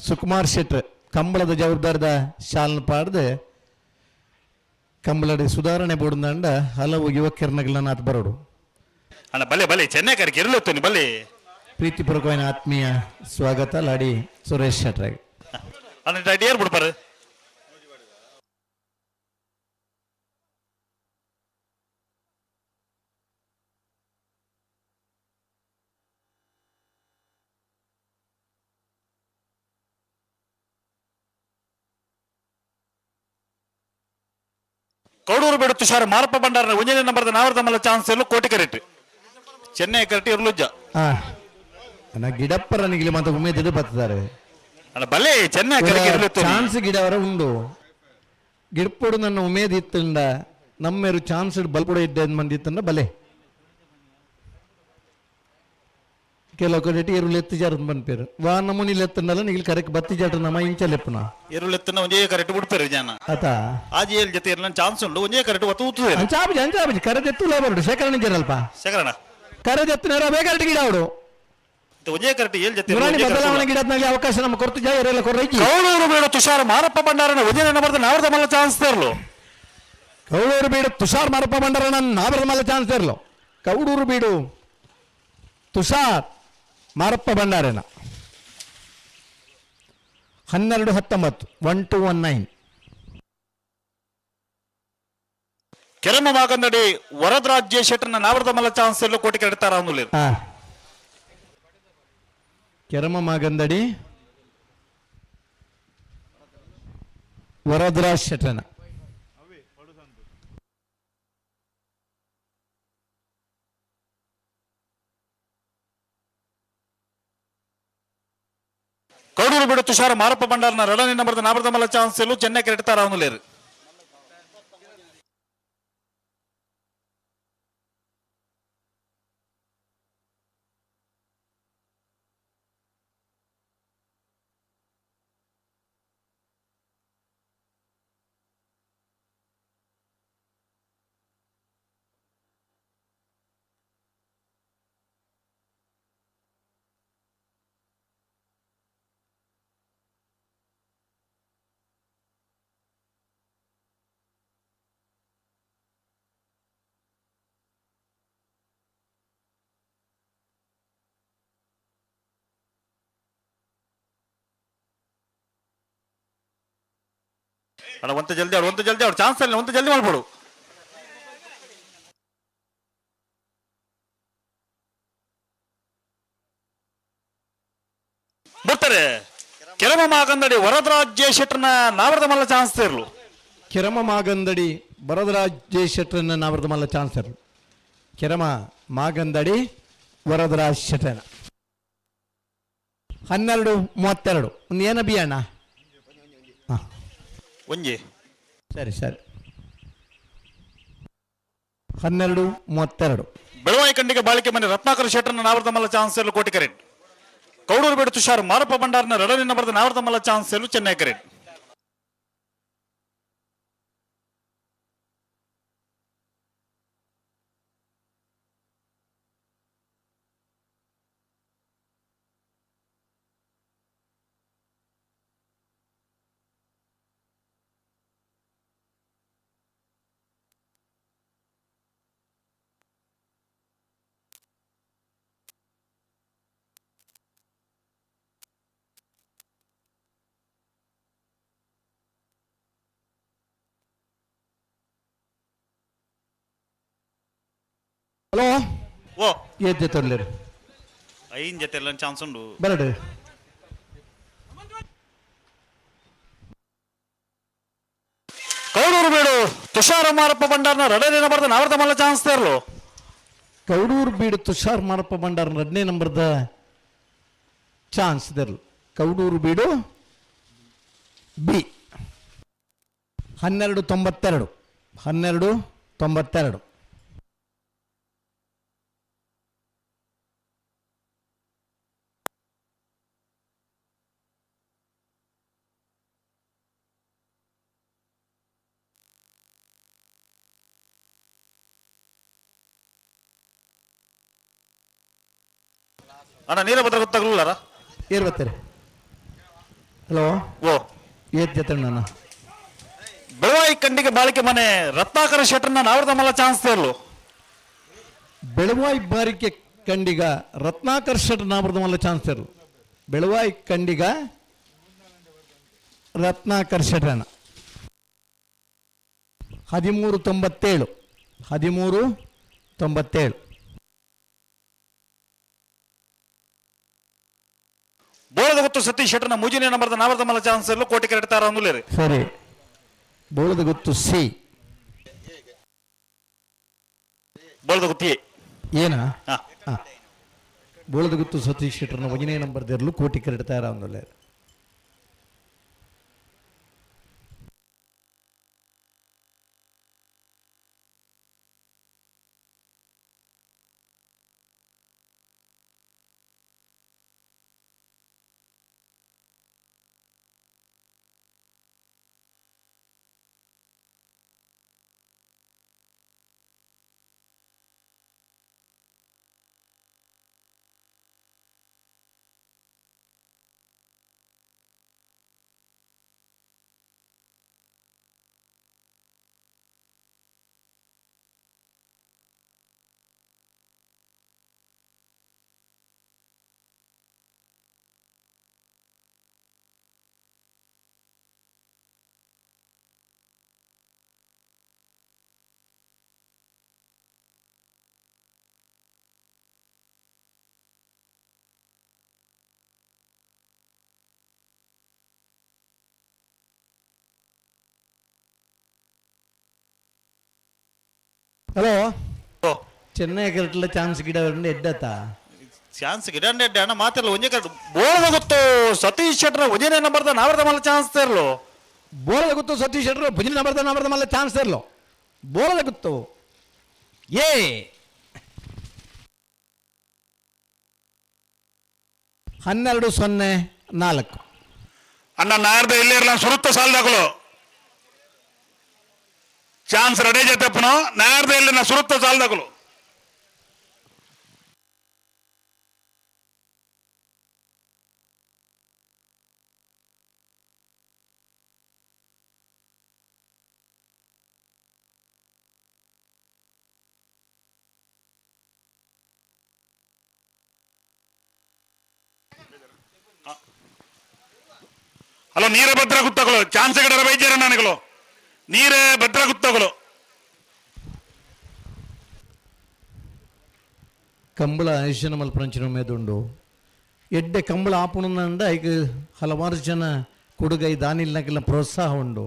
ಸುಕುಮಾರ್ ಶೆಟ್ರ್ ಕಂಬಳದ ಜವಾಬ್ದಾರದ ಶಾಲನ ಪಾಡ್ದು ಕಂಬಳಡಿ ಸುಧಾರಣೆ ಬೋಡ್ದಂಡ ಹಲವು ಯುವಕಿರಣಗಳನ್ನ ಆತ ಬರೋಡು ಅಣ್ಣ ಬಲೆ ಬಲೆ ಚೆನ್ನೈ ಕರೆಗೆ ಇರಲೊತ್ತು ಬಲೆ ಪ್ರೀತಿಪೂರ್ವಕమైన ಆತ್ಮೀಯ ಸ್ವಾಗತ ಲಾಡಿ ಸುರೇಶ್ ಶೆಟ್ರಾಗ್ ಅಣ್ಣ ಡೇರ್ ಬಿಡ್ಬಾರ ಕೌಡೂರು ಬೇಡ ತುಷಾರ ಮಾರಪ್ಪ ಬಂಡಾರ ಒಂಜನೇ ನಂಬರ್ದ ನಾವರ್ದ ಮಲ್ಲ ಚಾನ್ಸ್ ಎಲ್ಲೂ ಕೋಟಿ ಕರೆಕ್ಟ್ ಚೆನ್ನೈ ಕರೆಕ್ಟ್ ಇರ್ಲುಜ್ಜ ಗಿಡಪ್ಪರ ನಿಗಿಲಿ ಮತ್ತೆ ಉಮೇದಿಡು ಬತ್ತಾರೆ ಅಲ್ಲ ಬಲೆ ಚೆನ್ನೈ ಕರೆಕ್ಟ್ ಇರ್ಲುತ್ತು ಚಾನ್ಸ್ ಗಿಡವರ ಉಂಡು ಗಿಡಪೊಡು ನನ್ನ ಉಮೇದ್ ಇತ್ತಂಡ ನಮ್ಮೇರು ಚಾನ್ಸ್ ಬಲ್ಪುಡ ಇದ್ದ ಮಂದಿ ಇತ್ತಂಡ ಬಲೆ ಕೆಲವು ಕಡೆ ಇರುಳು ಎತ್ತು ಜಾರದ ಬಂದ್ಪೇರು ವಾ ನಮೂನಿ ಎತ್ತಂಡಲ್ಲ ನಿಗಿಲ್ ಕರೆಕ್ಟ್ ಬತ್ತಿ ಜಾಡ್ರ ನಮ್ಮ ಇಂಚಲೆಪ್ಪನ ಇರುಳೆತ್ತನ ಒಂದೇ ಕರೆಕ್ಟ್ ಬಿಡ್ತಾರೆ ಜನ ಆತ ಆಜಿ ಏಳ್ ಜೊತೆ ಇರಲ್ಲ ಚಾನ್ಸ್ ಉಂಡು ಒಂದೇ ಕರೆಕ್ಟ್ ಒತ್ತು ಊತದೆ ಅಂಚಾಬಿ ಅಂಚಾಬಿ ಕರೆದೆತ್ತು ಲೇಬರ್ಡು ಶೇಖರಣೆ ಜರಲ್ಪ ಶೇಖರಣ ಕರೆದೆತ್ತು ಬೇಕರಟಿ ಗಿಡ ಅವಡು ಒಂದೇ ಕರೆಕ್ಟ್ ಏಳ್ ಜೊತೆ ಬದಲಾವಣೆ ಗಿಡದಲ್ಲಿ ಅವಕಾಶ ನಮ್ಮ ಕೊರ್ತು ಜಾಯರೆಲ್ಲ ಕೊರ್ರೈಕಿ ಕೌಡೂರು ಬೇಡ ತುಷಾರ ಮಾರಪ್ಪ ಬಂಡಾರನ ಒಂದೇ ನಂಬರ್ದ ನಾವರ್ದ ಮಲ್ಲ ಚಾನ್ಸ್ ತೇರ್ಲು ಕೌಡೂರು ಬೀಡು ತುಷಾರ್ ಮಾರಪ್ಪ ಬಂಡಾರನ ನಾವರದ ಮಲ್ಲ ಚಾನ್ಸ್ ತೇರ್ಲು ಕೌಡೂರು ಬೀಡು ತುಷಾರ್ ಮಾರಪ್ಪ ಭಂಡಾರನ 12-19 1219 ಕೆರಮ ಮಾಗಂದಡಿ ವರದರಾಜ್ಯ ಶೆಟ್ಟರ್ನ ನಾವರ್ದ ಮಲ್ಲ ಚಾನ್ಸ್ ಎಲ್ಲೂ ಕೋಟಿ ಕೆಡ್ತಾರ ಅಂದುಲ್ಲ ಕೆರಮ ಮಾಗಂದಡಿ ವರದರಾಜ್ ಶೆಟ್ಟನ ಕೌಡೂರು ಬಿಡು ತುಷಾರ ಮಾರಪ್ಪ ಬಂಡಾರನ ಎರಡನೇ ನಂಬರ್ದ ನಾವರ್ದ ಮಲ್ಲ ಚಾನ್ಸ್ ಎಲ್ಲೂ ಚೆನ್ನೈ ಕೆಡ್ತಾರ ಅಂದುಲ್ಲ ಅಣ್ಣ ಒಂದು ಜಲ್ದಿ ಅವ್ರು ಚಾನ್ಸ್ ಇಲ್ಲ ಒಂದು ಜಲ್ದಿ ಮಾಡ್ಬಿಡು ಬರ್ತಾರೆ ಕೆರಮ ಮಾಗಂದಡಿ ವರದರಾಜ್ಯ ಶೆಟ್ಟರ್ನ ನಾವರ್ದ ಮಲ್ಲ ಚಾನ್ಸ್ ಇರ್ಲು ಕೆರಮ ಮಾಗಂದಡಿ ವರದರಾಜ್ ಶೆಟ್ಟರನ್ನ ನಾವರ್ದ ಮಲ್ಲ ಚಾನ್ಸ್ ಇರ್ಲು ಕೆರಮ ಮಾಗಂದಡಿ ವರದರಾಜ್ ಶೆಟ್ಟನ 12-32 ಒಂದು ಏನ ಬಿ ಅಣ್ಣ ಒಂಜಿ ಸರಿ 12-32 ಬೆಳವಾಯಿ ಕಂಡಿಗೆ ಬಾಳಿಕೆ ಮನೆ ರತ್ನಾಕರ ಶೆಟ್ಟರ್ನ ನಾವರ್ದ ಮಲ್ಲ ಚಾನ್ಸ್ ಎಲ್ಲೂ ಕೋಟಿ ಕರೆಕ್ಟ್ ಕೌಡೂರು ಬೇಡ ತುಷಾರ್ ಮಾರಪ್ಪ ಬಂಡಾರನ ಎರಡನೇ ನಂಬರ್ದ ನಾವರ್ದ ಮಲ್ಲ ಚಾನ್ಸ್ ಎಲ್ಲೂ ಚೆನ್ನೈ ಕರೆಕ್ಟ್ ಹಲೋ ಓ ಏತ್ ಜೊತೆ ಇರ್ಲಿರಿ ಐನ್ ಜೊತೆ ಎಲ್ಲ ಚಾನ್ಸ್ ಉಂಡು ಬರಡು ಕೌಡೂರು ಬೇಡು ತುಷಾರ ಮಾರಪ್ಪ ಬಂಡಾರನ ಎರಡನೇ ನಂಬರ್ದ ನಾವರ್ದ ಮಲ್ಲ ಚಾನ್ಸ್ ತೇರ್ಲು ಕೌಡೂರು ಬೀಡು ತುಷಾರ್ ಮಾರಪ್ಪ ಭಂಡಾರ 2ನೇ ನಂಬರ್ದ ಚಾನ್ಸ್ ಇದರ್ಲು ಕೌಡೂರು ಬೀಡು ಬಿ 12-92 ಅಣ್ಣ ನೀರ ಭದ್ರ ಗೊತ್ತಾಗ್ಲಿಲ್ಲಾರ ಏರ್ ಬರ್ತಾರೆ ಹಲೋ ಓ ಏತ್ ಜೊತೆ ನಾನು ಬೆಳವಾಯಿ ಕಂಡಿಗೆ ಬಾಳಿಕೆ ಮನೆ ರತ್ನಾಕರ ಶೆಟ್ಟರ್ನ ನಾವರ್ದ ಮಲ್ಲ ಚಾನ್ಸ್ ತೇರ್ಲು ಬೆಳವಾಯಿ ಬಾರಿಕೆ ಕಂಡಿಗ ರತ್ನಾಕರ್ ಶೆಟ್ಟರ್ ನಾವರ್ದ ಮಲ್ಲ ಚಾನ್ಸ್ ತೇರ್ಲು ಬೆಳವಾಯಿ ಕಂಡಿಗ ರತ್ನಾಕರ್ ಶೆಟ್ಟರ್ನ 1397 ಬೋಳದ ಗೊತ್ತು ಸತೀಶ್ ಶೆಟ್ಟರ್ನ ಮುಜಿನಿ ನಂಬರ್ದ ನಾವರ್ದ ಮಲ್ಲ ಚಾನ್ಸ್ ತೇರ್ಲು ಕೋಟಿ ಕರೆಡ್ತಾರ ಅಂದುಲೇರಿ ಸರಿ ಬೋಳದ ಗೊತ್ತು ಸಿ ಬೋಳದ ಗೊತ್ತಿಯೇ ಏನ ಬೋಳದ ಗೊತ್ತು ಸತೀಶ್ ಶೆಟ್ಟರ್ನ ವಜನೇ ನಂಬರ್ ದೇರ್ಲು ಕೋಟಿ ಕರೆಡ್ತಾರ ಅಂದುಲೇರಿ ഹലോ ചെന്നൈ കറക്റ്റുള്ള ചാൻസ് കിടാറുണ്ട് എഡ്ഡത്താ ಚಾನ್ಸ್ ಗಿಡಂಡೆ ಅಣ್ಣ ಮಾತಿಲ್ಲ ಒಂಜೆ ಕರೆಕ್ಟ್ ಬೋಳದ ಗೊತ್ತು ಸತೀಶ್ ಶೆಟ್ಟರ್ ಒಂಜನೇ ನಂಬರ್ದ ನಾವರ್ದ ಮಲ್ಲ ಚಾನ್ಸ್ ತೇರ್ಲು ಬೋಳದ ಗೊತ್ತು ಸತೀಶ್ ಶೆಟ್ಟರ್ ಭುಜನ ನಂಬರ್ದ ಮಲ್ಲ ಚಾನ್ಸ್ ತೇರ್ಲು ಬೋಳದ ಗೊತ್ತು ಏ 1204 ಅಣ್ಣ ನಾರ್ದ ಇಲ್ಲೇ ಇರಲ್ಲ ಸುರುತ್ತ ಸಾಲ್ದಾಗಲು ಚಾನ್ಸ್ ರೆಡಿ ಜತೆಪ್ಪನು ನಾರ್ದ ಇಲ್ಲಿ ನಾ ಸುರುತ್ತ ಸಾಲ್ದಾಗಲು ಹಲೋ ನೀರೇ ಭದ್ರ ಗುತ್ತಗಳು ಚಾನ್ಸ್ ಗಿಡರ ವೈದ್ಯರ ನನಗಳು ನೀರೇ ಭದ್ರ ಗುತ್ತಗಳು ಕಂಬಳ ಐಶ್ವರ್ಯ ಮಲ್ಪರಂಚಿನ ಮೇದುಂಡು ಎಡ್ಡೆ ಕಂಬಳ ಆಪುಣಂದ ಈಗ ಹಲವಾರು ಜನ ಕೊಡುಗೈ ದಾನಿಲ್ನಕ್ಕೆಲ್ಲ ಪ್ರೋತ್ಸಾಹ ಉಂಡು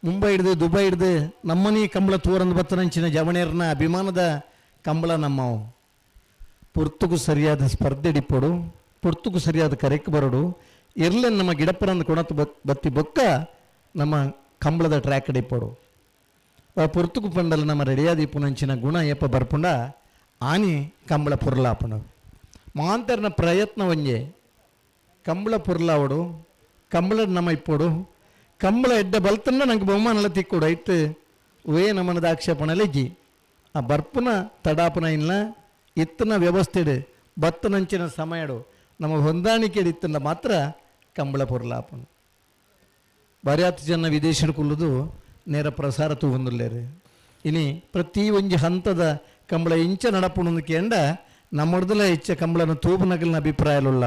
ಮುಂಬೈ ಹಿಡ್ದು ದುಬೈ ಹಿಡ್ದು ನಮ್ಮನಿ ಕಂಬಳ ತೂರಂದು ಬತ್ತನಂಚಿನ ಜವಣೇರ್ನ ಅಭಿಮಾನದ ಕಂಬಳ ನಮ್ಮವು ಪುರ್ತುಗೂ ಸರಿಯಾದ ಸ್ಪರ್ಧೆ ಹಿಡಿಪೋಡು ಪುರ್ತುಗೂ ಸರಿಯಾದ ಕರೆಕ್ ಬರೋಡು ಇರ್ಲೆ ನಮ್ಮ ಗಿಡಪ್ಪರಂದು ಕೊಣತ್ತು ಬತ್ತಿ ಬೊಕ್ಕ ನಮ್ಮ ಕಂಬಳದ ಟ್ರ್ಯಾಕ್ ಹಿಡಿಪೋಡು ಪುರ್ತುಕು ಪಂಡಲ ನಮ್ಮ ರೆಡಿಯಾದ ಇಪ್ಪುನಂಚಿನ ಗುಣ ಏಪ ಬರ್ಪುಂಡ ಆನಿ ಕಂಬಳ ಪುರ್ಲಾಪಣ ಮಾಂತರ್ನ ಪ್ರಯತ್ನ ಒಂಜೆ ಕಂಬಳ ಪುರ್ಲಾವಡು ಕಂಬಳ ನಮ್ಮ ಇಪ್ಪೋಡು ಕಂಬಳ ಎಡ್ಡ ಬಲ್ತನ್ನ ನಂಗೆ ಬಹುಮಾನಲ ತಿಕ್ಕೋಡು ಐತು ವೇ ನಮ್ಮನದ ಆಕ್ಷೇಪಣಲೆ ಇಜ್ಜಿ ಆ ಬರ್ಪುನ ತಡಾಪನ ಇಲ್ಲ ಇತ್ತನ ವ್ಯವಸ್ಥೆಡು ಬತ್ತನಂಚಿನ ಸಮಯಡು ನಮ್ಮ ಹೊಂದಾಣಿಕೆ ಇತ್ತಂದ ಮಾತ್ರ ಕಂಬಳ ಪುರ್ಲಾಪನ ಬರ್ಯಾತ್ ಜನ ವಿದೇಶದ ಕುಲ್ಲುದು ನೇರ ಪ್ರಸಾರ ತೂಗೊಂದುಲ್ಲೇರು ಇನಿ ಪ್ರತಿ ಒಂಜಿ ಹಂತದ ಕಂಬಳ ಇಂಚ ನಡಪುಣಂದು ಕೇಂಡ ನಮ್ಮೊಡ್ದಲ ಹೆಚ್ಚ ಕಂಬಳನ ತೂಪನಗಲಿನ ಅಭಿಪ್ರಾಯಲುಲ್ಲ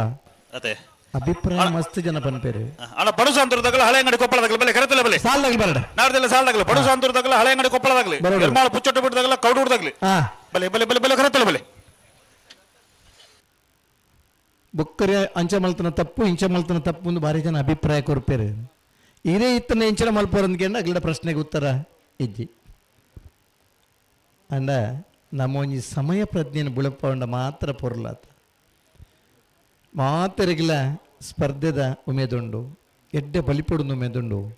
ಅದೇ ಅಭಿಪ್ರಾಯ ಮಸ್ತ್ ಜನ ಪನ್ಪೇರು ಅಣ್ಣ ಪಡು ಸಾಂತೂರದಾಗಲ ಹಳೆ ಅಂಗಡಿ ಕೊಪ್ಪಳದಾಗಲ ಬಲೆ ಕರೆತಲ್ಲ ಬಲೆ ಸಾಲ್ದಾಗಲಿ ಬರಡ ನಾಡ್ದೆಲ್ಲ ಸಾಲ್ದಾಗಲ ಪಡು ಸಾಂತೂರದಾಗಲ ಹಳೆ ಅಂಗಡಿ ಕೊಪ್ಪಳದಾಗಲಿ ನಿರ್ಮಾಳ ಪುಚ್ಚೊಟ್ಟು ಬಿಡದಾಗಲ ಕೌಡೂರ್ದಾಗಲಿ ಬಲೆ ಬಲೆ ಬಲೆ ಬಲೆ ಕರೆತಲ್ಲ ಬಲೆ ಬೊಕ್ಕರೆ ಅಂಚ ಮಲ್ತನ ತಪ್ಪು ಇಂಚ ಮಲ್ತನ ತಪ್ಪು ಒಂದು ಭಾರಿ ಜನ ಅಭಿಪ್ರಾಯ ಕೊರ್ಪೇರು ಇದೇ ಇತ್ತನ ಇಂಚನ ಮಲ್ಪೋರಂದ್ಕೇಂಡ ಅಗ್ಲ ಪ್ರಶ್ನೆಗೆ ಉತ್ತರ ಇಜ್ಜಿ ಅಂಡ ನಮ್ಮ ಒಂಜಿ ಸಮಯ ಪ್ರಜ್ಞೆಯನ್ನು ಬುಳಪಂಡ ಮಾತ್ರ ಪೊರ್ಲಾತ ಮಾತರಿಗಿಲ ಸ್ಪರ್ಧೆದ ಉಮೇದುಂಡು ಎಡ್ಡೆ ಬಲಿಪೊಡು ಉಮೇದುಂಡು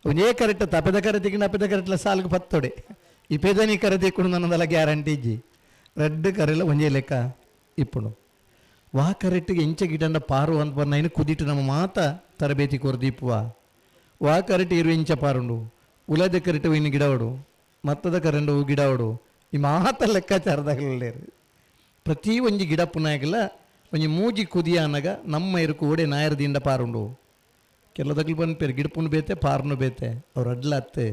ಒಂಜೇ ಕರೆಕ್ಟ್ ತಪೆದ ಕರೆ ತಿಕ್ಕಿನ ಅಪೆದ ಕರೆಕ್ಟ್ಲ ಸಾಲ್ಗೆ ಪತ್ತೊಡೆ ಈ ಪೆದನಿ ಕರೆ ತಿಕ್ಕೊಂಡು ನನ್ನದೆಲ್ಲ ಗ್ಯಾರಂಟಿ ಇಜ್ಜಿ ರೆಡ್ ಕರೆಲ್ಲ ಒಂಜೇ ಲೆಕ್ಕ ಇಪ್ಪುಡು ವಾ ಕರೆಕ್ಟಿಗೆ ಇಂಚ ಗಿಡಂಡ ಪಾರು ಅಂತ ಬರ್ನ ಇನ್ನು ಕುದಿಟ್ಟು ನಮ್ಮ ಮಾತ ತರಬೇತಿ ಕೊರ್ದೀಪುವ ವಾ ಕರೆಕ್ಟ್ ಇರು ಇಂಚ ಪಾರುಂಡು ಉಲದ ಕರೆಕ್ಟ್ ಇನ್ನು ಗಿಡವಡು ಮತ್ತದ ಕರೆಂಡು ಗಿಡವಡು ಈ ಮಾತ ಲೆಕ್ಕಾಚಾರದಾಗಲೇರು ಪ್ರತಿ ಒಂಜಿ ಗಿಡ ಪುನಾಗಲ ಒಂಜಿ ಮೂಜಿ ಕುದಿಯ ಅನ್ನಗ ನಮ್ಮ ಇರುಕು ಓಡೆ ನಾಯರದಿಂದ ಪಾರುಂಡು ಕೆಲದಗ್ಲು ಬಂದ್ಪೇರು ಗಿಡಪುನು ಬೇತೆ ಪಾರ್ನು ಬೇತೆ ಅವ್ರು ಅಡ್ಲತ್ತೆ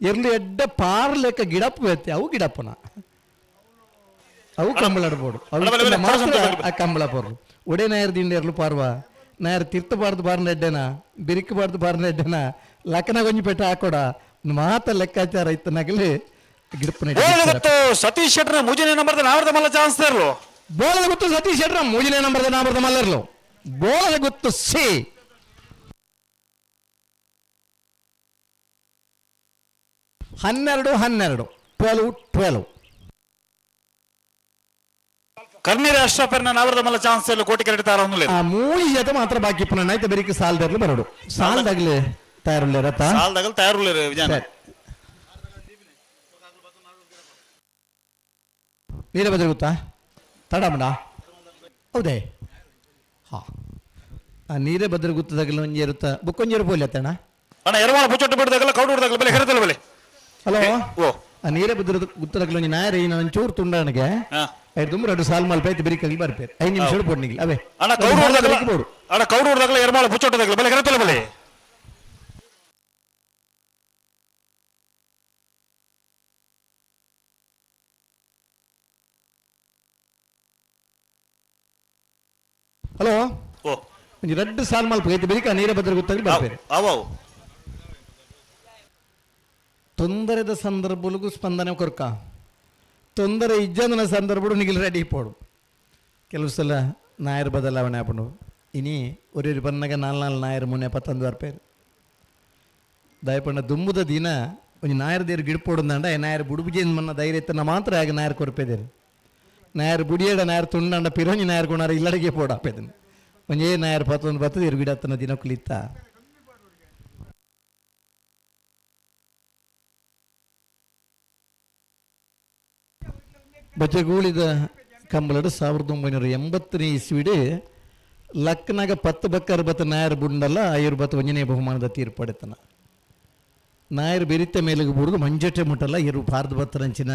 ಎರ್ಲು ಎಡ್ಡ ಪಾರ್ ಲೆಕ್ಕ ಗಿಡಪ್ಪು ಬೇತೆ ಅವು ಗಿಡಪ್ಪನ ಅವು ಕಂಬಳಾಡ್ಬೋದು ಆ ಕಂಬಳ ಪೋರು ಒಡೆ ನಾಯರ್ ದಿಂಡ ಎರ್ಲು ಪಾರ್ವ ನಾಯರ್ ತಿರ್ತಬಾರ್ದು ಬಾರ್ನ ಎಡ್ಡೆನ ಬಿರಿಕಬಾರ್ದು ಬಾರ್ನ ಎಡ್ಡೆನ ಲಕ್ಕನ ಗೊಂಜಿ ಪೆಟ್ಟ ಹಾಕೋಡ ಮಾತ ಲೆಕ್ಕಾಚಾರ ಇತ್ತು ನಗಲಿ ಗಿಡಪ್ಪನ ಸತೀಶ್ ಶೆಟ್ರ ಮೂಜನೆ ನಂಬರ್ ನಾವರ್ದ ಮಲ್ಲ ಚಾನ್ಸ್ ಇರ್ಲು ಬೋಲದ ಗೊತ್ತು ಸತೀಶ್ ಶೆಟ್ರ ಮೂಜನೆ ನಂಬರ್ದ ನಾವರ್ದ ಮಲ್ಲರ್ಲು ಬೋಲದ ಗೊತ್ತು ಸಿ 12 ಕರ್ನೀರ ಅಶ್ರಫರ್ನ ನಾವರ್ದ ಮಲ್ಲ ಚಾನ್ಸ್ ಇರ್ಲು ಕೋಟಿ ಕರೆಡ್ತಾರ ಆ ಮೂಯಿ ಜೊತೆ ಮಾತ್ರ ಬಾಕಿ ಪುನಃ ಆಯ್ತು ಬೆರಿಕೆ ಸಾಲದರ್ಲು ಬರೋಡು ಸಾಲದಾಗ್ಲಿ ತಯಾರುಳ್ಳ ರಥ ಸಾಲದಾಗಲ್ ತಯಾರುಳ್ಳ ವಿಜಯನ ನೀರೇ ಬದ್ರೆ ಗೊತ್ತಾ ತಡಮಡ ಹೌದೇ ಹಾ ಆ ನೀರೇ ಬದ್ರೆ ಗೊತ್ತದಾಗಲ್ಲ ಒಂಜಿ ಇರುತ್ತಾ ಬುಕ್ಕೊಂಜೇರು ಪೋಲಿ ಅತ್ತಣ್ಣ ಅಣ್ಣ ಎರವಾಳ ಪುಚ್ಚೊಟ್ಟು ಬಿಡ್ದಾಗಲ್ಲ ಕೌಡು ಬಿಡ್ದಾಗಲ್ಲ ಬೆಲೆ ಹೆರತಲ್ಲ ಬೆಲೆ ಹಲೋ ಓ ಆ ನೀರೇ ಬದ್ರೆ ಗೊತ್ತದಾಗಲ್ಲ ಒಂಜಿ ನಾಯರ ಇನ್ನು ಒಂಚೂರು ತುಂಡ ನನಗೆ ಐದು ತುಂಬ 2 ಸಾಲ್ ಮಲ್ಪ ಐತಿ ಬೆರಿಕಾಗಿ ಬರ್ಪೇರು 5 ನಿಮಿಷ ಬೋಡ್ನಿಗೆ ಅವೇ ಅಣ್ಣ ಕೌಡು ಬಿಡ್ದಾಗಲ್ಲ ಅಣ್ಣ ಕೌಡು ಬಿಡ್ದಾಗಲ್ಲ ಎರವಾಳ ಪುಚ್ಚೊಟ್ಟದಾಗಲ್ಲ ಬೆಲೆ ಹೆರತಲ್ಲ ಬೆಲೆ ಹಲೋ ಓ ಒಂಜಿ 2 ಸಾಲ್ ಮಲ್ಪ ಐತಿ ಬೆರಿಕ ನೀರೇ ಬದ್ರೆ ಗೊತ್ತಾಗಲಿ ಬರ್ಪೇರು ಅವು ತೊಂದರೆದ ಸಂದರ್ಭಗಳಿಗೂ ಸ್ಪಂದನೆ ಕೊರ್ಕ ತೊಂದರೆ ಇಜ್ಜಂದನ ಸಂದರ್ಭಗಳು ನಿಗಿಲ್ ರೆಡಿ ಇಪ್ಪೋಡು ಕೆಲವು ಸಲ ನಾಯರ್ ಬದಲಾವಣೆ ಆಪಣು ಇನಿ ಒರೇರು ಬನ್ನಗ 4 ನಾಯರ್ ಮುನ್ನೆ 11 ಬರ್ಪೇರು ದಯಪಣ್ಣ ದುಂಬುದ ದಿನ ಒಂದು ನಾಯರ್ ದೇರು ಗಿಡ್ಪೋಡುಂದಂಡ ನಾಯರ್ ಬುಡುಬುಜೇನ್ ಮನ್ನ ಧೈರ್ಯ ಇತ್ತನ ಮಾತ್ರ ಆಗ ನಾಯರ್ ಕೊರ್ಪೇದೇರು ನಾಯರ್ ಬುಡಿಯೇಡ ನಾಯರ್ ತುಂಡಂಡ ಪಿರೋಂಜಿ ನಾಯರ್ ಕೊಣಾರ ಇಲ್ಲಡಿಗೆ ಪೋಡಾಪೇದನು ಒಂಜೇ ನಾಯರ್ 11 ದೇರು ಗಿಡತ್ತನ ದಿನ ಕುಲಿತ್ತ ಬಚ್ಚಗೂಳಿದ ಕಂಬಳಡು 1980ನೇ ಇಸ್ವಿಡ್ ಲಕ್ನಾಗ 10 ಬಕ್ಕ 60 ನಾಯರ್ ಬುಂಡಲ್ಲ 51ನೇ ಬಹುಮಾನದ ತೀರ್ಪಡೆತನ ನಾಯರ್ ಬೆರಿತ ಮೇಲೆಗೆ ಬುಡ್ದು ಮಂಜಟೆ ಮುಟ್ಟಲ್ಲ ಇರು ಭಾರತ ಬತ್ತರಂಚಿನ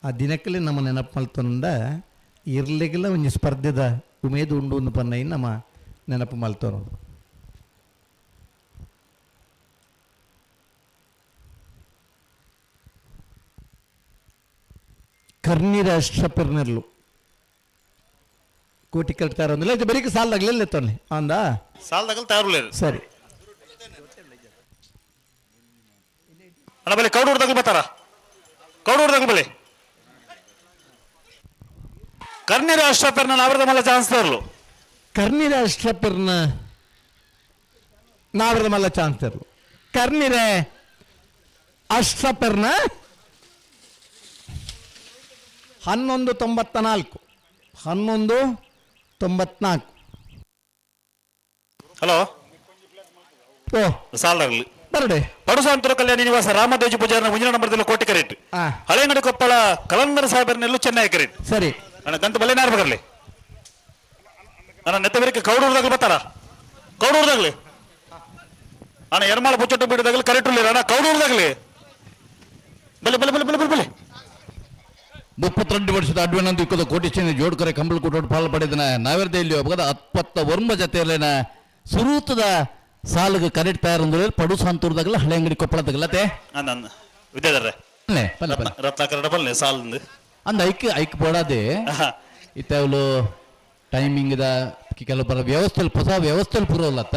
ಆ ದಿನಕ್ಕಲ್ಲೇ ನಮ್ಮ ನೆನಪು ಮಲ್ತೊಂಡ ಇರ್ಲಿಗೆಲ್ಲ ಒಂದು ಸ್ಪರ್ಧೆದ ಉಮೇದು ಉಂಡು ಒಂದು ಪನ್ನೈ ನಮ್ಮ ನೆನಪು ಮಲ್ತೋನು ಕರ್ನೀರ ಅಶ್ರಪರ್ನರ್ಲು ಕೋಟಿ ಕಟ್ತಾರ ಅಂದಿಲ್ಲ ಇದು ಬರೀ ಸಾಲದಾಗ್ಲಿಲ್ಲ ತೊನ್ನಿ ಅಂದ ಸಾಲದಾಗಲ್ ತಯಾರುಳ್ಳೇರು ಸರಿ ಅಣ್ಣ ಬೆಲೆ ಕೌಡು ಹುಡ್ದಾಗಲ್ ಬರ್ತಾರ ಕೌಡು ಹುಡ್ದಾಗಲ್ ಬೆಲೆ ಕರ್ನೀರ ಅಶ್ರಫರ್ನ ನಾವರ್ದ ಮಲ್ಲ ಚಾನ್ಸ್ ತರ್ಲು ಕರ್ನೀರ ಅಶ್ರಪರ್ನ ನಾವರ್ದ ಮಲ್ಲ ಚಾನ್ಸ್ ತರ್ಲು ಕರ್ನೀರ ಅಶ್ರಪರ್ನ 1194 ಹಲೋ ಓ ಸಾಲದಾಗಲಿ ಬರಡೆ ಪಡುಸಾಂತರ ಕಲ್ಯಾಣ ನಿವಾಸ ರಾಮದೇಜಿ ಪೂಜಾರನ ಮುಂಜಿನ ನಂಬರ್ದಲ್ಲಿ ಕೋಟಿ ಕರೆಕ್ಟ್ ಹಳೆಂಗಡಿ ಕೊಪ್ಪಳ ಕಲಂದರ ಸಾಹೇಬರ್ನೆಲ್ಲೂ ಚೆನ್ನೈ ಕರೆಕ್ಟ್ ಸರಿ ಅಣ್ಣ ಗಂತ ಬಲ್ಲೆ ನಾರ್ ಬರಲಿ ಅಣ್ಣ ನೆತ್ತ ಬೇರೆ ಕೌಡು ಹುಡ್ದಾಗಲಿ ಬರ್ತಾರ ಕೌಡು ಹುಡ್ದಾಗ್ಲಿ ಅಣ್ಣ ಎರಮಾಳ ಪುಚ್ಚೊಟ್ಟು ಬಿಡದಾಗಲಿ ಕರೆಕ್ಟ್ ಉಳ್ಳಿರ ಅಣ್ಣ ಕೌಡು ಹುಡ್ದಾಗ್ಲಿ ಬಲೆ ಬಲೆ ಬಲೆ ಬಲೆ ಬಲೆ ಬಲೆ 32 ವರ್ಷದ ಅಡ್ವನಂದಿಕ್ಕದ ಕೋಟಿ ಚೆನ್ನ ಜೋಡ್ಕರೆ ಕಂಬಳ ಕೂಟೋಡು ಪಾಲು ಪಡೆದನ ನಾವೆರ್ದಲ್ಲಿ ಒಬ್ಬದ 21 ಜೊತೆಯಲ್ಲೇನ ಸುರೂತದ ಸಾಲಿಗೆ ಕರೆಕ್ಟ್ ತಯಾರಂದ್ರೆ ಪಡು ಸಾಂತೂರ್ದಾಗಲ್ಲ ಹಳೆ ಅಂಗಡಿ ಕೊಪ್ಪಳದಾಗಲ್ಲತೆ ವಿದ್ಯಾಧರ್ರೆ ರತ್ನಾಕರ ಬಲ್ಲೆ ಸಾಲಿಂದ ಅಂದ ಐಕ್ ಬೋಡಾದೆ ಇತ್ತವಳು ಟೈಮಿಂಗ್ ದ ಕೆಲವೊಬ್ಬರ ವ್ಯವಸ್ಥೆಯಲ್ಲಿ ಹೊಸ ವ್ಯವಸ್ಥೆಯಲ್ಲಿ ಪುರೋಲ್ಲತ್ತ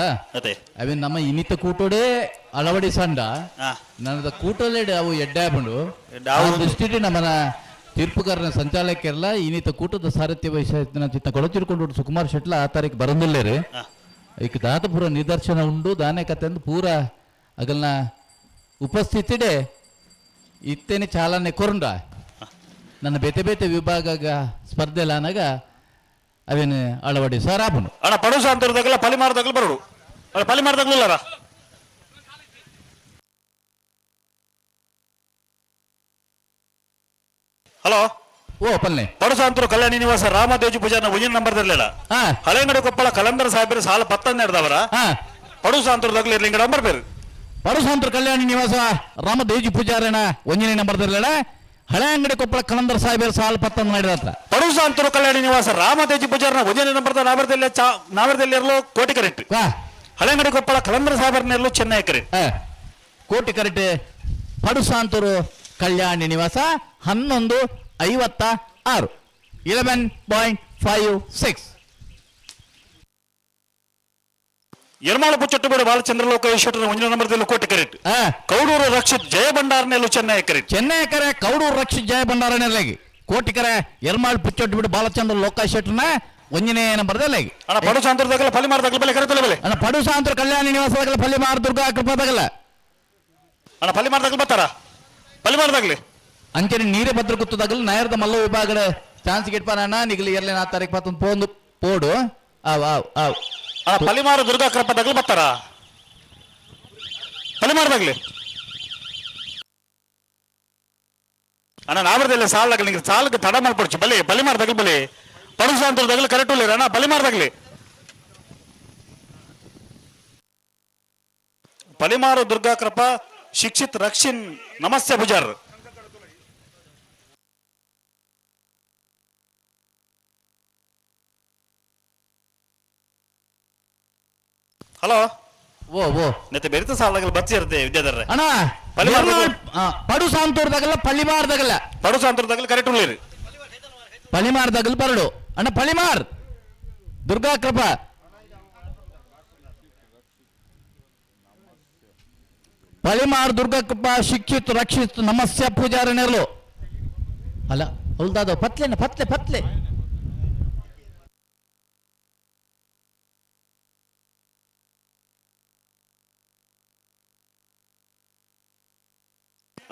ಅವೇ ನಮ್ಮ ಇನ್ನಿತ ಕೂಟೋಡೆ ಅಳವಡಿಸಂಡ ನನ್ನದ ಕೂಟೋಲೆ ಅವು ಎಡ್ಡೆ ಬಂಡು ದೃಷ್ಟಿ ನಮ್ಮನ ತೀರ್ಪುಗಾರನ ಸಂಚಾಲಕರೆಲ್ಲ ಇನ್ನಿತ ಕೂಟದ ಸಾರಥ್ಯ ವಹಿಸಿನ ಚಿತ್ತ ಕೊಳತಿರ್ಕೊಂಡು ಸುಕುಮಾರ್ ಶೆಟ್ಲ ಆ ತಾರೀಕು ಬರಂದಿಲ್ಲೇರಿ ಈಗ ದಾತ ಪೂರ ನಿದರ್ಶನ ಉಂಡು ದಾನೆ ಕತೆ ಅಂದು ಪೂರ ಅಗಲ್ನ ಉಪಸ್ಥಿತಿಡೆ ಇತ್ತೇನೆ ಚಾಲನೆ ಕೊರಂಡ ನನ್ನ ಬೇತೆ ಬೇತೆ ವಿಭಾಗ ಸ್ಪರ್ಧೆಲ್ಲ ಅನ್ನಾಗ ಅವೇನು ಅಳವಡಿ ಸರ್ ಆಪನು ಅಣ್ಣ ಪಡುಸ ಅಂತರದಾಗಲ್ಲ ಪಲಿಮಾರದಾಗಲ್ಲ ಬರೋಡು ಪಲಿಮಾರದಾಗಲಿಲ್ಲಾರ ಹಲೋ ಓ ಪಲ್ಲೆ ಪಡುಸಾಂತರು ಕಲ್ಯಾಣಿ ನಿವಾಸ ರಾಮದೇಜಿ ಪೂಜಾರನ ಮುಂಜಿನ ನಂಬರ್ದಲ್ಲಿಲ್ಲ ಹಳೆಂಗಡಿ ಕೊಪ್ಪಳ ಕಲಂದರ ಸಾಹೇಬರು ಸಾಲ 12 ಹಿಡ್ದವರ ಪಡುಸಾಂತರದಾಗಲಿ ಇರ್ಲಿ ಇಂಗಡ ನಂಬರ್ ಬೇರೆ ಪಡುಸಾಂತರ ಕಲ್ಯಾಣಿ ನಿವಾಸ ರಾಮದೇಜಿ ಪೂಜಾರನ ಒಂಜನೇ ನಂಬರ್ದಲ್ಲಿಲ್ಲ ಹಳೆ ಅಂಗಡಿ ಕೊಪ್ಪಳ ಕಲಂದರ ಸಾಹೇಬರು ಸಾಲ 11 ಮಾಡಿರತ್ತ ಪಡುಸಾಂತರು ಕಲ್ಯಾಣಿ ನಿವಾಸ ರಾಮದೇಜಿ ಪೂಜಾರನ ಒಂಜನೇ ನಂಬರ್ದ ನಾವರ್ದಲ್ಲಿ ಇರಲು ಕೋಟಿ ಕರೆಕ್ಟ್ ಹಳೆಂಗಡಿ ಕೊಪ್ಪಳ ಕಲಂದ್ರ ಸಾಬರ್ನೆಲ್ಲೂ ಚೆನ್ನೈ ಕರೆ ಕೋಟಿ ಕರೆಕ್ಟ್ ಪಡುಸಾಂತೂರು ಕಲ್ಯಾಣಿ ನಿವಾಸ 11:56 11.56. ಯರ್ಮಾಳ ಪುಚ್ಚಟ್ಟಬೇಡ ಬಾಲಚಂದ್ರ ಲೋಕೇಶ್ವರ ಒಂದನೇ ನಂಬರ್ದಲ್ಲಿ ಕೋಟಿ ಕರೆಕ್ಟ್ ಕೌಡೂರು ರಕ್ಷಿತ್ ಜಯ ಭಂಡಾರನೆಲ್ಲೂ ಚೆನ್ನೈ ಕರೆ ಕೌಡೂರು ರಕ್ಷಿತ್ ಜಯ ಭಂಡಾರನೆಲ್ಲಗಿ ಕೋಟಿ ಕರೆ ಯರ್ಮಾಳ್ ಪುಚ್ಚಟ್ಟಬೇಡ ಬಾಲಚಂದ್ರ ಲೋಕೇಶ್ವರನ ಒಂದನೇ ನಂಬರ್ದಲ್ಲಿ ಅಣ್ಣ ಪಡುಸಾಂತರದಾಗಲ ಫಲಿಮಾರದಾಗಲ ಬೆಲೆ ಕರೆತಲ್ಲ ಬೆಲೆ ಅಣ್ಣ ಪಡುಸಾಂತೂರು ಕಲ್ಯಾಣಿ ನಿವಾಸದಾಗಲ ಫಲಿಮಾರ ದುರ್ಗಾ ಕೃಪಾದಾಗಲ ಅಣ್ಣ ಫಲಿಮಾರದಾಗಲ ಬರ್ತಾರ ಫಲಿಮಾರದಾಗಲಿ ಅಂಚನೆ ನೀರೇ ಭದ್ರ ಗುತ್ತದಾಗಲ ನಾಯರದ ಮಲ್ಲ ವಿಭಾಗದ ಚಾನ್ಸ್ ಗೆಟ್ಪಾನ ನಿಗಲಿ ಎರ್ಲೆ 4 ತಾರೀಕು 21 ಪೋಡು ಅಣ್ಣ ಫಲಿಮಾರ ದುರ್ಗಾ ಕೃಪಾದಾಗಲ ಬರ್ತಾರ ಫಲಿಮಾರದಾಗಲಿ ಅಣ್ಣ ನಾವರದಲ್ಲ ಸಾಲಾಗಲಿ ನಿಮಗೆ ಸಾಲಕ್ಕೆ ತಡ ಮಾಡ್ಕೊಡ್ಚಿ ಬಲೆ ಫಲಿಮಾರದಾಗಲಿ ಬಲೆ ಪಡುಸಾಂತರದಾಗಲ ಕರೆಕ್ಟ್ ಇಲ್ಲ ಅಣ್ಣ ಫಲಿಮಾರದಾಗಲಿ ಫಲಿಮಾರ ದುರ್ಗಾ ಕೃಪಾ ಶಿಕ್ಷಿತ್ ರಕ್ಷಿನ್ ನಮಸ್ತೆ ಪೂಜಾರ್ ಹಲೋ ಓ ನೆತ್ತೆ ಬೆರಿತ ಸಾಲಾಗಲ್ಲ ಬಚ್ಚಿ ಇರುತ್ತೆ ವಿದ್ಯಾಧರ ಅಣ್ಣ ಪಡುಸಾಂತೂರದಾಗಲ್ಲ ಫಲಿಮಾರದಾಗಲ್ಲ ಪಡುಸಾಂತರದಾಗಲ ಕರೆಕ್ಟ್ ಉಳ್ಳಿರಿ ಫಲಿಮಾರದಾಗಲ್ಲ ಬರಡು ಅಣ್ಣ ಫಲಿಮಾರ್ ದುರ್ಗಾ ಕೃಪಾ ಫಲಿಮಾರ್ ದುರ್ಗಾ ಕೃಪಾ ಶಿಕ್ಷಿತ್ ರಕ್ಷಿತ್ ನಮಸ್ಯ ಪೂಜಾರನೆರಲು ಅಲ್ಲ ಹೊಲ್ದಾದ ಪತ್ಲೆ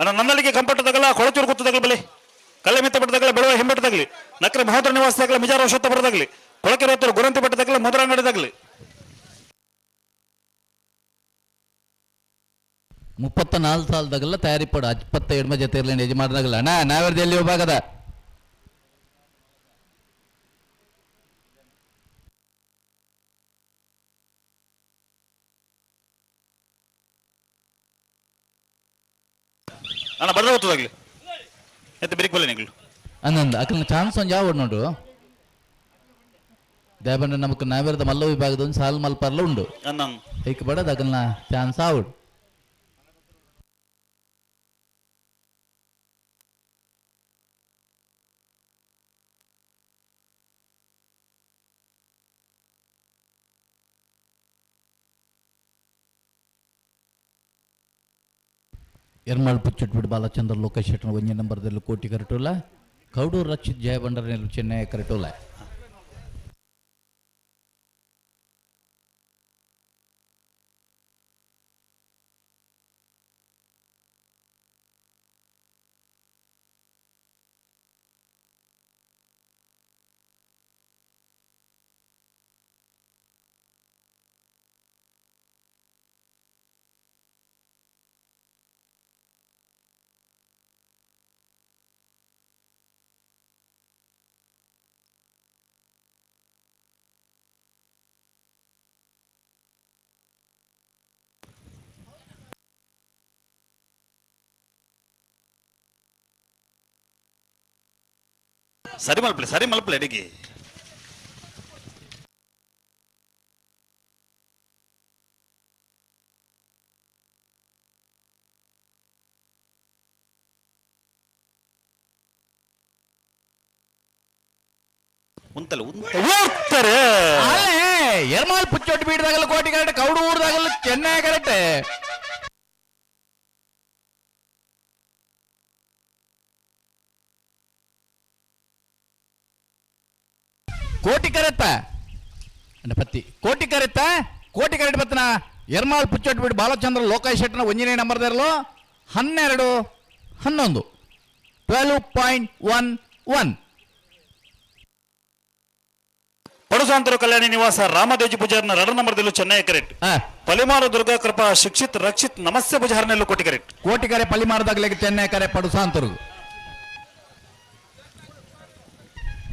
ಅಣ್ಣ ನನ್ನಲ್ಲಿಗೆ ಕಂಪಟ್ಟದಾಗಲ್ಲ ಕೊಳಚೂರು ಗುತ್ತದಾಗಲ ಬಲೆ ಕಲ್ಲೆ ಮಿತ್ತ ಬೆಟ್ಟದಾಗಲ ಬೆಳುವ ಹೆಂಬೆಟ್ಟದಾಗಲಿ ನಕ್ರೆ ಮಹೋದರ ನಿವಾಸದಾಗಲ ಮಿಜಾರ ವಶತ್ತ ಬರದಾಗಲಿ ಕೊಳಕೆರೋತ್ತರು ಗುರಂತಿ ಬೆಟ್ಟದಾಗಲ ಮುದ್ರಾಂಗಡದಾಗಲಿ 34 ಸಾಲದಾಗಲ್ಲ ತಯಾರಿ ಪಡ 27 ಜೊತೆ ಇರ್ಲೇನು ಯಜಮಾನದಾಗಲ್ಲ ಅಣ್ಣ ನಾವೆರ್ದಲ್ಲಿ ವಿಭಾಗದ ಅಣ್ಣ ಬರ್ದ ಗೊತ್ತದಾಗ್ಲಿ ಎತ್ತ ಬೆರಿಕ್ ಬಲ್ಲೆ ನಿಗಳು ಅನ್ನೊಂದು ಅಕ್ಕನ ಚಾನ್ಸ್ ಒಂದು ಯಾವ ನೋಡು ದಯಬಂಡ ನಮಕ್ ನಾವೆರದ ಮಲ್ಲ ವಿಭಾಗದ ಒಂದು ಸಾಲ್ ಮಲ್ಪರ್ಲ ಉಂಡು ಅಣ್ಣ ಐಕ್ ಬಡದ ಅಕ್ಕನ ಚಾನ್ಸ್ ಆವುಡು ಯರ್ಮಾಳ್ ಪುಚ್ಚಟ್ಬಿಟ್ಟು ಬಾಲಚಂದ್ರ ಲೋಕೇಶ್ವರನ ಒಂದನೇ ನಂಬರ್ದಲ್ಲಿ ಕೋಟಿ ಕರೆಟೋಲ ಕೌಡೂರು ರಕ್ಷಿತ್ ಜಯ ಭಂಡಾರನೆಲ್ಲೂ ಚೆನ್ನೈ ಕರೆಟೋಲ ಸರಿ ಮಲ್ಪಲೆ ಅಡಿಗೆ ಓದ್ತಾರೆ ಯರ್ಮಾಳ್ ಪುಚ್ಚೊಟ್ಟು ಬೀಡದಾಗಲ್ಲ ಕೋಟಿ ಕರೆಕ್ಟ್ ಕೌಡೂರದಾಗಲ್ಲ ಚೆನ್ನೈ ಕರೆಕ್ಟ್ ಕೋಟಿ ಕರೆತ್ತ ಪತ್ತಿ ಕೋಟಿ ಕರೆಕ್ಟ್ ಬತ್ತನ ಯರ್ಮಾಳ್ ಪುಚ್ಚೊಟ್ಟು ಬಿಡು ಬಾಲಚಂದ್ರ ಲೋಕೇಶ್ವರನ ಒಂದನೇ ನಂಬರ್ದಾರಲು 12-11 12.11 ಪಡುಸಾಂತರ ಕಲ್ಯಾಣಿ ನಿವಾಸ ರಾಮದೇಜಿ ಪೂಜಾರ್ನ 2 ನಂಬರ್ದಲ್ಲೂ ಚೆನ್ನೈ ಕರೆಕ್ಟ್ ಫಲಿಮಾರ ದುರ್ಗಾ ಕೃಪಾ ಶಿಕ್ಷಿತ್ ರಕ್ಷಿತ್ ನಮಸ್ತೆ ಪೂಜಾರ್ನೆಲ್ಲೂ ಕೋಟಿ ಕರೆಕ್ಟ್ ಕೋಟಿ ಕರೆ ಫಲಿಮಾರದಾಗಲಿಗೆ ಚೆನ್ನೈ ಕರೆ ಪಡುಸಾಂತರು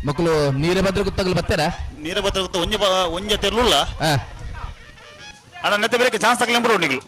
ಮಕ್ಕಳು ನೀರಭದ್ರ ಗುತ್ತಗಲು ಬರ್ತಾರ ನೀರಭದ್ರ ಗುತ್ತ ಒಂಜ ತೆರಲುಲ್ಲ ಅಣ್ಣ ನೆತ್ತೆ ಬೇರೆ ಚಾನ್ಸ್ ತಗಲಿಂಬಿಡು ನಿಗಳು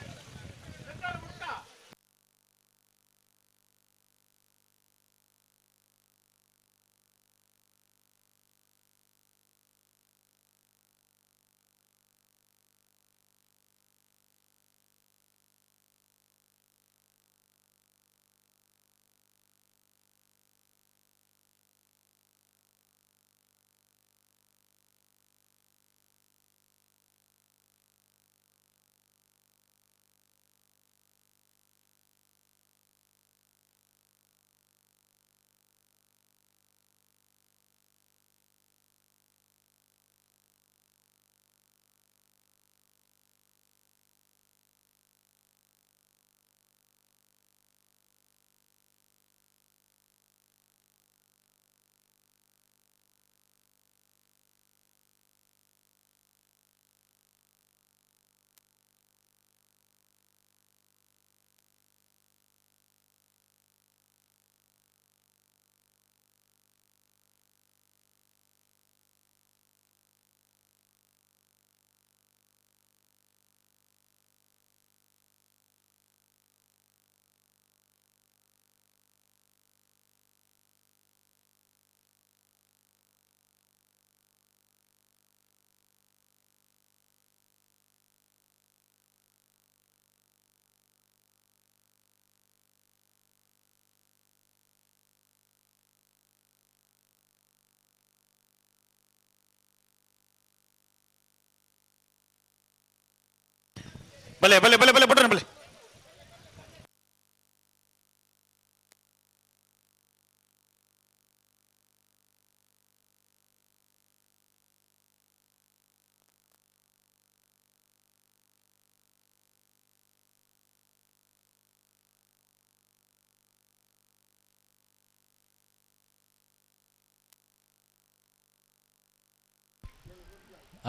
ಬಲೆ ಬಲೆ ಬಲೆ ಬಲೆ ಬಿಡ್ರಿ ಬಲೆ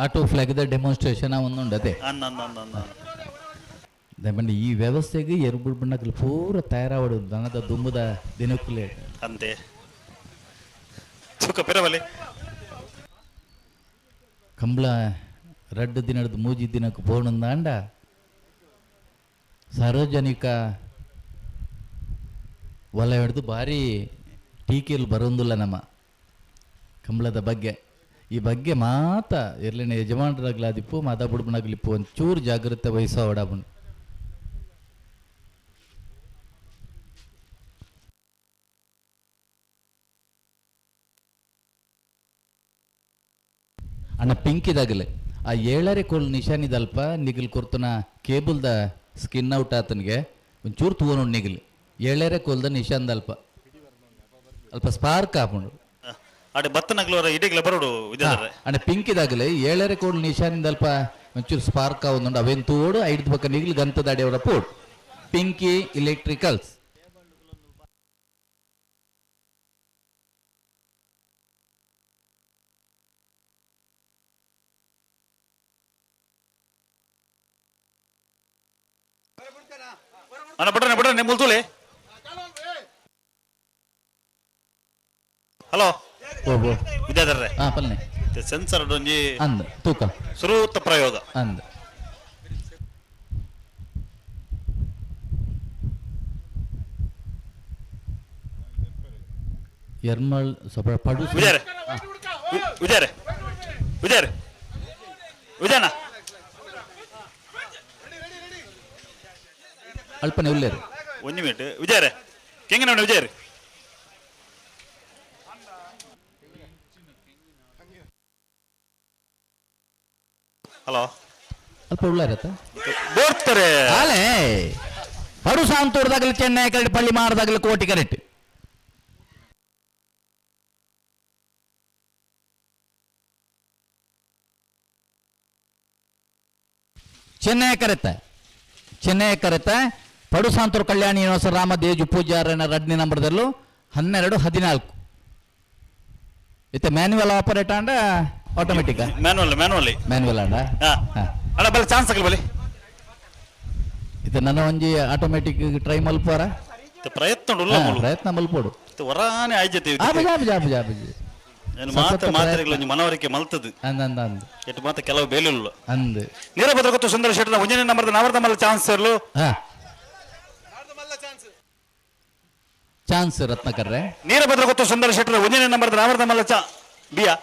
ಆಟೋ ಫ್ಲಾಗ್ದ ಡೆಮಾನ್ಸ್ಟ್ರೇಷನ್ ಒಂದುಂಡು ಅದೇ ದಯಮಾಡಿ ಈ ವ್ಯವಸ್ಥೆಗೆ ಎರಡು ಬಣ್ಣಗಳು ಪೂರ ತಯಾರಾವಡು ದನದ ದುಂಬದ ದಿನಕ್ಕಲೇ ಅಂತೆ ಚುಕ್ಕ ಪೆರವಲೆ ಕಂಬಳ ರಡ್ಡು ದಿನದ ಮೂಜಿ ದಿನಕ್ಕೆ ಪೋಣಂದಾಂಡ ಸಾರ್ವಜನಿಕ ವಲಯ ಹಿಡಿದು ಭಾರಿ ಟೀಕೆಯಲ್ಲಿ ಬರೋದಿಲ್ಲ ನಮ್ಮ ಕಂಬಳದ ಬಗ್ಗೆ ಈ ಬಗ್ಗೆ ಮಾತ ಎರ್ಲಿನ ಯಜಮಾನರಾಗ್ಲಾದಿಪ್ಪು ಮಾತಾ ಬುಡ್ಬನಾಗ್ಲಿಪ್ಪು ಒಂಚೂರು ಜಾಗ್ರತೆ ವಹಿಸೋ ಒಡಬನ್ ಅಣ್ಣ ಪಿಂಕಿದಾಗಲೆ ಆ 7 ಕೋಲ್ ನಿಶಾನಿದಲ್ಪ ನಿಗಿಲ್ ಕೊರ್ತನ ಕೇಬಲ್ದ ಸ್ಕಿನ್ ಔಟ್ ಆತನಿಗೆ ಒಂಚೂರು ತೂವನು ನಿಗಿಲ್ 7 ಕೋಲ್ದ ನಿಶಾನ್ದಲ್ಪ ಅಲ್ಪ ಸ್ಪಾರ್ಕ್ ಹಾಕೊಂಡು ಅಡೆ ಬತ್ತನಗ್ಲವರ ಇಡಿಗ್ಲ ಬರೋಡು ವಿದ್ಯಾಧರ ಅಣ್ಣ ಪಿಂಕಿದಾಗಲೆ 7 ಕೋಲ್ ನಿಶಾನಿದಲ್ಪ ಒಂಚೂರು ಸ್ಪಾರ್ಕ್ ಆವೊಂದುಂಡು ಅವೇನು ತೋಡು ಐದು ಪಕ್ಕ ನಿಗಿಲ್ ಗಂತದಾಡಿ ಅವರ ಪೋಡ್ ಪಿಂಕಿ ಇಲೆಕ್ಟ್ರಿಕಲ್ಸ್ ಅಣ್ಣ ಬಿಡ್ರೆ ಬಿಡ್ರೆ ಮುಲ್ತುಲೆ ಹಲೋ ವಿದ್ಯಾಧರ್ರೆ ಪಲ್ಲೆ ಸೆನ್ಸರ್ ಒಂಜಿ ಅಂದ್ ತೂಕ ಸುರೂತ ಪ್ರಯೋಗ ಅಂದ್ ಎರ್ಮಳ್ ಸ್ವಲ್ಪ ಪಡು ವಿಜಯರೆ ವಿಜಯರೆ ವಿಜಯರೆ ವಿಜಯನ ಅಲ್ಪನೆ ಉಲ್ಲೇರು ಒಂದು ಮಿನಿಟ್ ವಿಜಯರೆ ಕೆಂಗನ ವಿಜಯರೆ ಹಲೋ ಅಲ್ಪ ಉಳ್ಳಾರತ್ತ ಬೋರ್ತಾರೆ ಆಲೆ ಪಡು ಸಾಂತೂರ್ದಾಗಲಿ ಚೆನ್ನೈ ಕರೆಕ್ಟ್ ಪಳ್ಳಿ ಮಾರದಾಗಲಿ ಕೋಟಿ ಕರೆಕ್ಟ್ ಚೆನ್ನೈ ಕರೆತ ಪಡು ಸಾಂತೂರು ಕಲ್ಯಾಣಿ ಶ್ರೀನಿವಾಸ ರಾಮ ದೇಜು ಪೂಜಾರನ ರಡ್ನಿ ನಂಬರ್ದಲ್ಲೂ 12-14 ಇತ್ತೆ ಮ್ಯಾನ್ಯುವಲ್ ಆಪರೇಟ್ ಅಂಡ ಆಟೋಮೆಟಿಕ್ ಮ್ಯಾನ್ಯುವಲ್ ಅಂಡ ಅಣ್ಣ ಬಲೆ ಚಾನ್ಸ್ ಆಗಲಿ ಬಲೆ ಇದು ನನ್ನ ಒಂಜಿ ಆಟೋಮೆಟಿಕ್ ಟ್ರೈ ಮಲ್ಪೋರ ಪ್ರಯತ್ನ ಮಲ್ಪೋಡು ವರಾನೆ ಆಯ್ಜತೆ ಮನವರಿಕೆ ಮಲ್ತದು ಅಂದ್ ಎಟ್ಟು ಮಾತ ಕೆಲವು ಬೇಲಿಲ್ಲ ಅಂದ್ ನೀರಭದ್ರ ಗೊತ್ತು ಸುಂದರ ಶೆಟ್ಟನ ಒಂಜನೇ ನಂಬರ್ದ ನಾವರ್ದ ಮಲ್ಲ ಚಾನ್ಸ್ ಇರ್ಲು ಚಾನ್ಸ್ ರತ್ನಕರ್ರೆ ನೀರಭದ್ರ ಗೊತ್ತು ಸುಂದರ ಶೆಟ್ಟನ ಒಂಜನೇ ನಂಬರ್ದ ನಾವರ್ದ ಮಲ್ಲ ಬಿಯಾ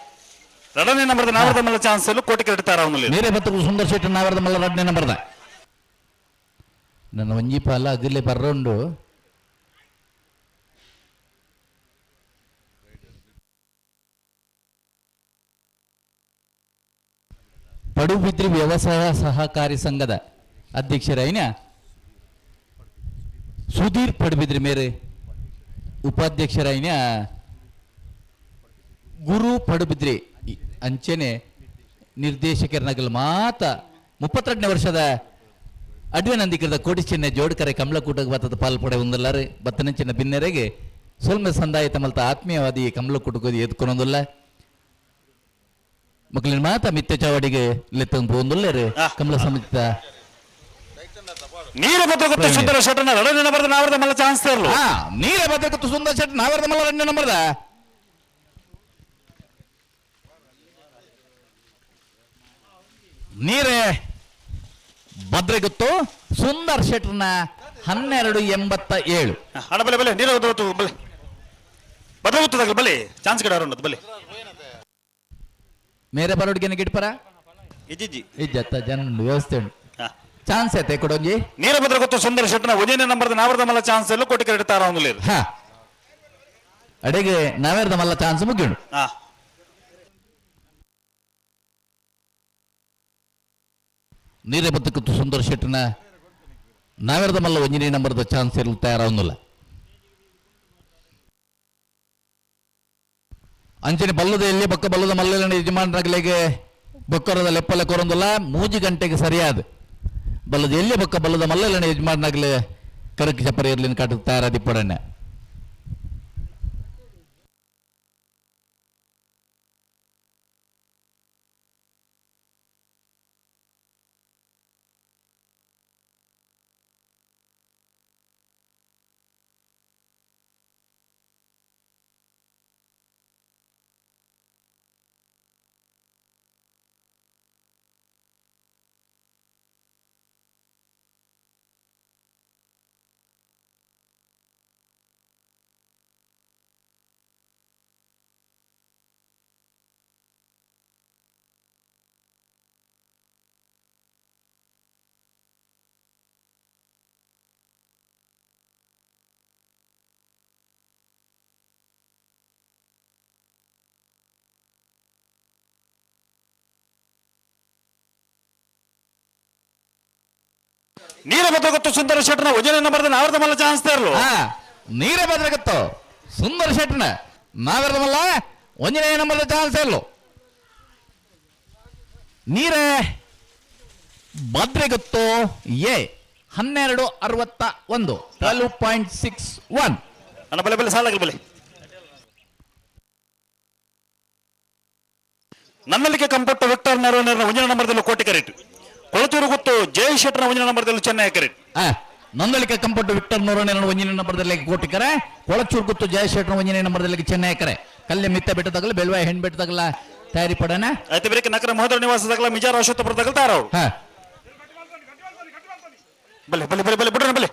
ಎರಡನೇ ನಂಬರ್ದ ನಾವರ್ದ ಮಲ್ಲ ಚಾನ್ಸ್ ಇರ್ಲು ಕೋಟಿ ಕರೆಡ್ತಾರ ಅವನು ನೀರೇ ಬತ್ತು ಸುಂದರ ಶೆಟ್ಟಿ ನಾವರ್ದ ಮಲ್ಲ ರಡ್ನೇ ನಂಬರ್ದ ನನ್ನ ಒಂಜಿ ಪಾಲ ಅದಿಲ್ಲೇ ಬರ್ರೋಂಡು ಪಡುಬಿದ್ರಿ ವ್ಯವಸಾಯ ಸಹಕಾರಿ ಸಂಘದ ಅಧ್ಯಕ್ಷರಾಯಿನ ಸುಧೀರ್ ಪಡುಬಿದ್ರಿ ಮೇರೆ ಉಪಾಧ್ಯಕ್ಷರಾಯಿನ ಗುರು ಪಡುಬಿದ್ರಿ ಅಂಚೆನೆ ನಿರ್ದೇಶಕರನಾಗಲು ಮಾತ 32ನೇ ವರ್ಷದ ಅಡ್ವೆನಂದಿಕರದ ಕೋಟಿ ಚಿಹ್ನೆ ಜೋಡ್ಕರೆ ಕಮಲಕೂಟಕ್ಕೆ ಬತ್ತದ ಪಾಲ್ಪಡೆ ಒಂದಲ್ಲಾರೆ ಬತ್ತನಂಚಿನ ಬಿನ್ನೆರೆಗೆ ಸೊಲ್ಮೆ ಸಂದಾಯ ತಮಲ್ತ ಆತ್ಮೀಯವಾದಿ ಕಮಲಕೂಟಕ್ಕೆ ಎದ್ಕೊಳೋದಿಲ್ಲ ಮಕ್ಕಳಿನ ಮಾತ ಮಿತ್ಯ ಚಾವಡಿಗೆ ಲೆತ್ತಂದು ಪೋಂದುಲ್ಲೇರು ಕಮಲ ಸಮಿತ ನೀರ ಬದ್ಧಗೊತ್ತು ಸುಂದರ ಶೆಟ್ಟನ ಎರಡನೇ ನಂಬರ್ದ ನಾವರ್ದ ಮಲ್ಲ ಚಾನ್ಸ್ ಇರ್ಲು ನೀರ ಬದ್ಧಗೊತ್ತು ಸುಂದರ ಶೆಟ್ಟ ನಾವರ್ದ ಮಲ್ಲ ಎರಡನೇ ನಂಬರ್ದ ನೀರೇ ಭದ್ರಗೊತ್ತು ಸುಂದರ್ ಶೆಟ್ರನ 1287 ಅಣ್ಣ ಬಲೆ ಬಲೆ ನೀರ ಬದ್ಧಗೊತ್ತು ಬಲೆ ಬದ್ಧಗೊತ್ತದಾಗಲಿ ಬಲೆ ಚಾನ್ಸ್ ಗಿಡ ಅರುಣದ್ ಬಲೆ ಮೇರೆ ಬರೋಡ್ಗೆ ಗಿಡ್ಪರ ಇಜ್ಜಿ ಇಜ್ಜತ್ತ ಜನ ವ್ಯವಸ್ಥೆ ಉಂಟು ಚಾನ್ಸ್ ಐತೆ ಕೊಡೋಂಜಿ ನೀರ ಬದ್ರ ಗೊತ್ತು ಸುಂದರ ಶೆಟ್ಟನ ಒಂದನೇ ನಂಬರ್ದ ನಾವರ್ದ ಮಲ್ಲ ಚಾನ್ಸ್ ಎಲ್ಲ ಕೋಟಿ ಕರೆಡ್ತಾರ ಅವನು ಅಡೆಗೆ ನಾವೇರ್ದ ಮಲ್ಲ ಚಾನ್ಸ್ ಮುಗಿಡು ನೀರೇ ಬದುಕಿತ್ತು ಸುಂದರ ಶೆಟ್ಟನ ನಾವೆರದ ಮಲ್ಲ ಒಂಜಿನೇ ನಂಬರ್ದ ಚಾನ್ಸ್ ಇರಲು ತಯಾರಾവുന്നിಲ್ಲ. ಅಂಚನೆ ಬಲ್ಲದ ಎಲ್ಲಿ ಬಕ್ಕ ಬಲ್ಲದ ಮಲ್ಲ ಯಜಮಾನರಾಗಲಿಗೆ ಬೊಕ್ಕರದ ಲೆಪ್ಪಲೆ ಕೊರೊಂದಲ್ಲ 3 ಗಂಟೆಗೆ ಸರಿಯಾದ ಬಲ್ಲದ ಎಲ್ಲಿ ಬಕ್ಕ ಬಲ್ಲದ ಮಲ್ಲ ಯಜಮಾನರಾಗಲಿ ಕರಕ್ ಚಪ್ಪರ ಇರ್ಲಿನ ಕಾಟಕ್ಕೆ ತಯಾರಾದಿ ಪಡಣ್ಣ. ನೀರೇ ಬದಲಾಗುತ್ತೋ ಸುಂದರ ಶೆಟ್ಟನ ಒಂಜನೇ ನಂಬರ್ದ ನಾವೆರದ ಮಲ್ಲ ಚಾನ್ಸ್ ತೇರ್ಲು. ನೀರೇ ಬದಲಾಗುತ್ತೋ ಸುಂದರ ಶೆಟ್ಟನ ನಾವೆರದ ಮಲ್ಲ ಒಂಜನೇ ನಂಬರ್ದ ಚಾನ್ಸ್ ಇರ್ಲು. ನೀರೇ ಭದ್ರೆಗುತ್ತೋ ಎ 1261 12.61. ಅಣ್ಣ ಬಲೆ ಬಲೆ ಸಾಲಾಗಲಿ ಬಲೆ. ನನ್ನಲ್ಲಿಗೆ ಕಂಪಟ್ಟು ವಿಕ್ಟರ್ ನೆರವನೇರನ ಒಂಜನೇ ನಂಬರ್ದಲ್ಲಿ ಕೋಟಿ ಕರೆಕ್ಟ್. ಕೊಳತೂರು ಗೊತ್ತು ಜೈ ಶೆಟ್ಟನ ಒಂಜನೇ ನಂಬರ್ದಲ್ಲಿ ಚೆನ್ನೈ ಕರೆಕ್ಟ್. ನೊಂದಳಿಕೆ ಕಂಪಟ್ಟು ವಿಕ್ಟರ್ ನೋರೋನೇರನ ಒಂಜನೇ ನಂಬರ್ದಲ್ಲಿ ಕೋಟಿಕರೆ ಕೊಳಚೂರು ಗೊತ್ತು ಜಯ ಶೆಟ್ಟನ ಒಂಜನೇ ನಂಬರ್ದಲ್ಲಿ ಚೆನ್ನೈ ಕರೆ ಕಲ್ಲೆ ಮಿತ್ತ ಬೆಟ್ಟದಾಗಲ ಬೆಳವಾಯಿ ಹೆಣ್ ಬೆಟ್ಟದಾಗಲ ತಯಾರಿ ಪಡಣ. ಆಯ್ತು ಬೇರೆ ನಕರ ಮಹೋದರ ನಿವಾಸದಾಗಲ ಮಿಜಾರ ಅಶ್ವತ್ಥಪುರದಾಗಲ ತಯಾರವ್ರು. ಬಲೆ ಬಲೆ ಬಲೆ ಬಲೆ ಬಿಡ್ರಣ ಬಲೆ.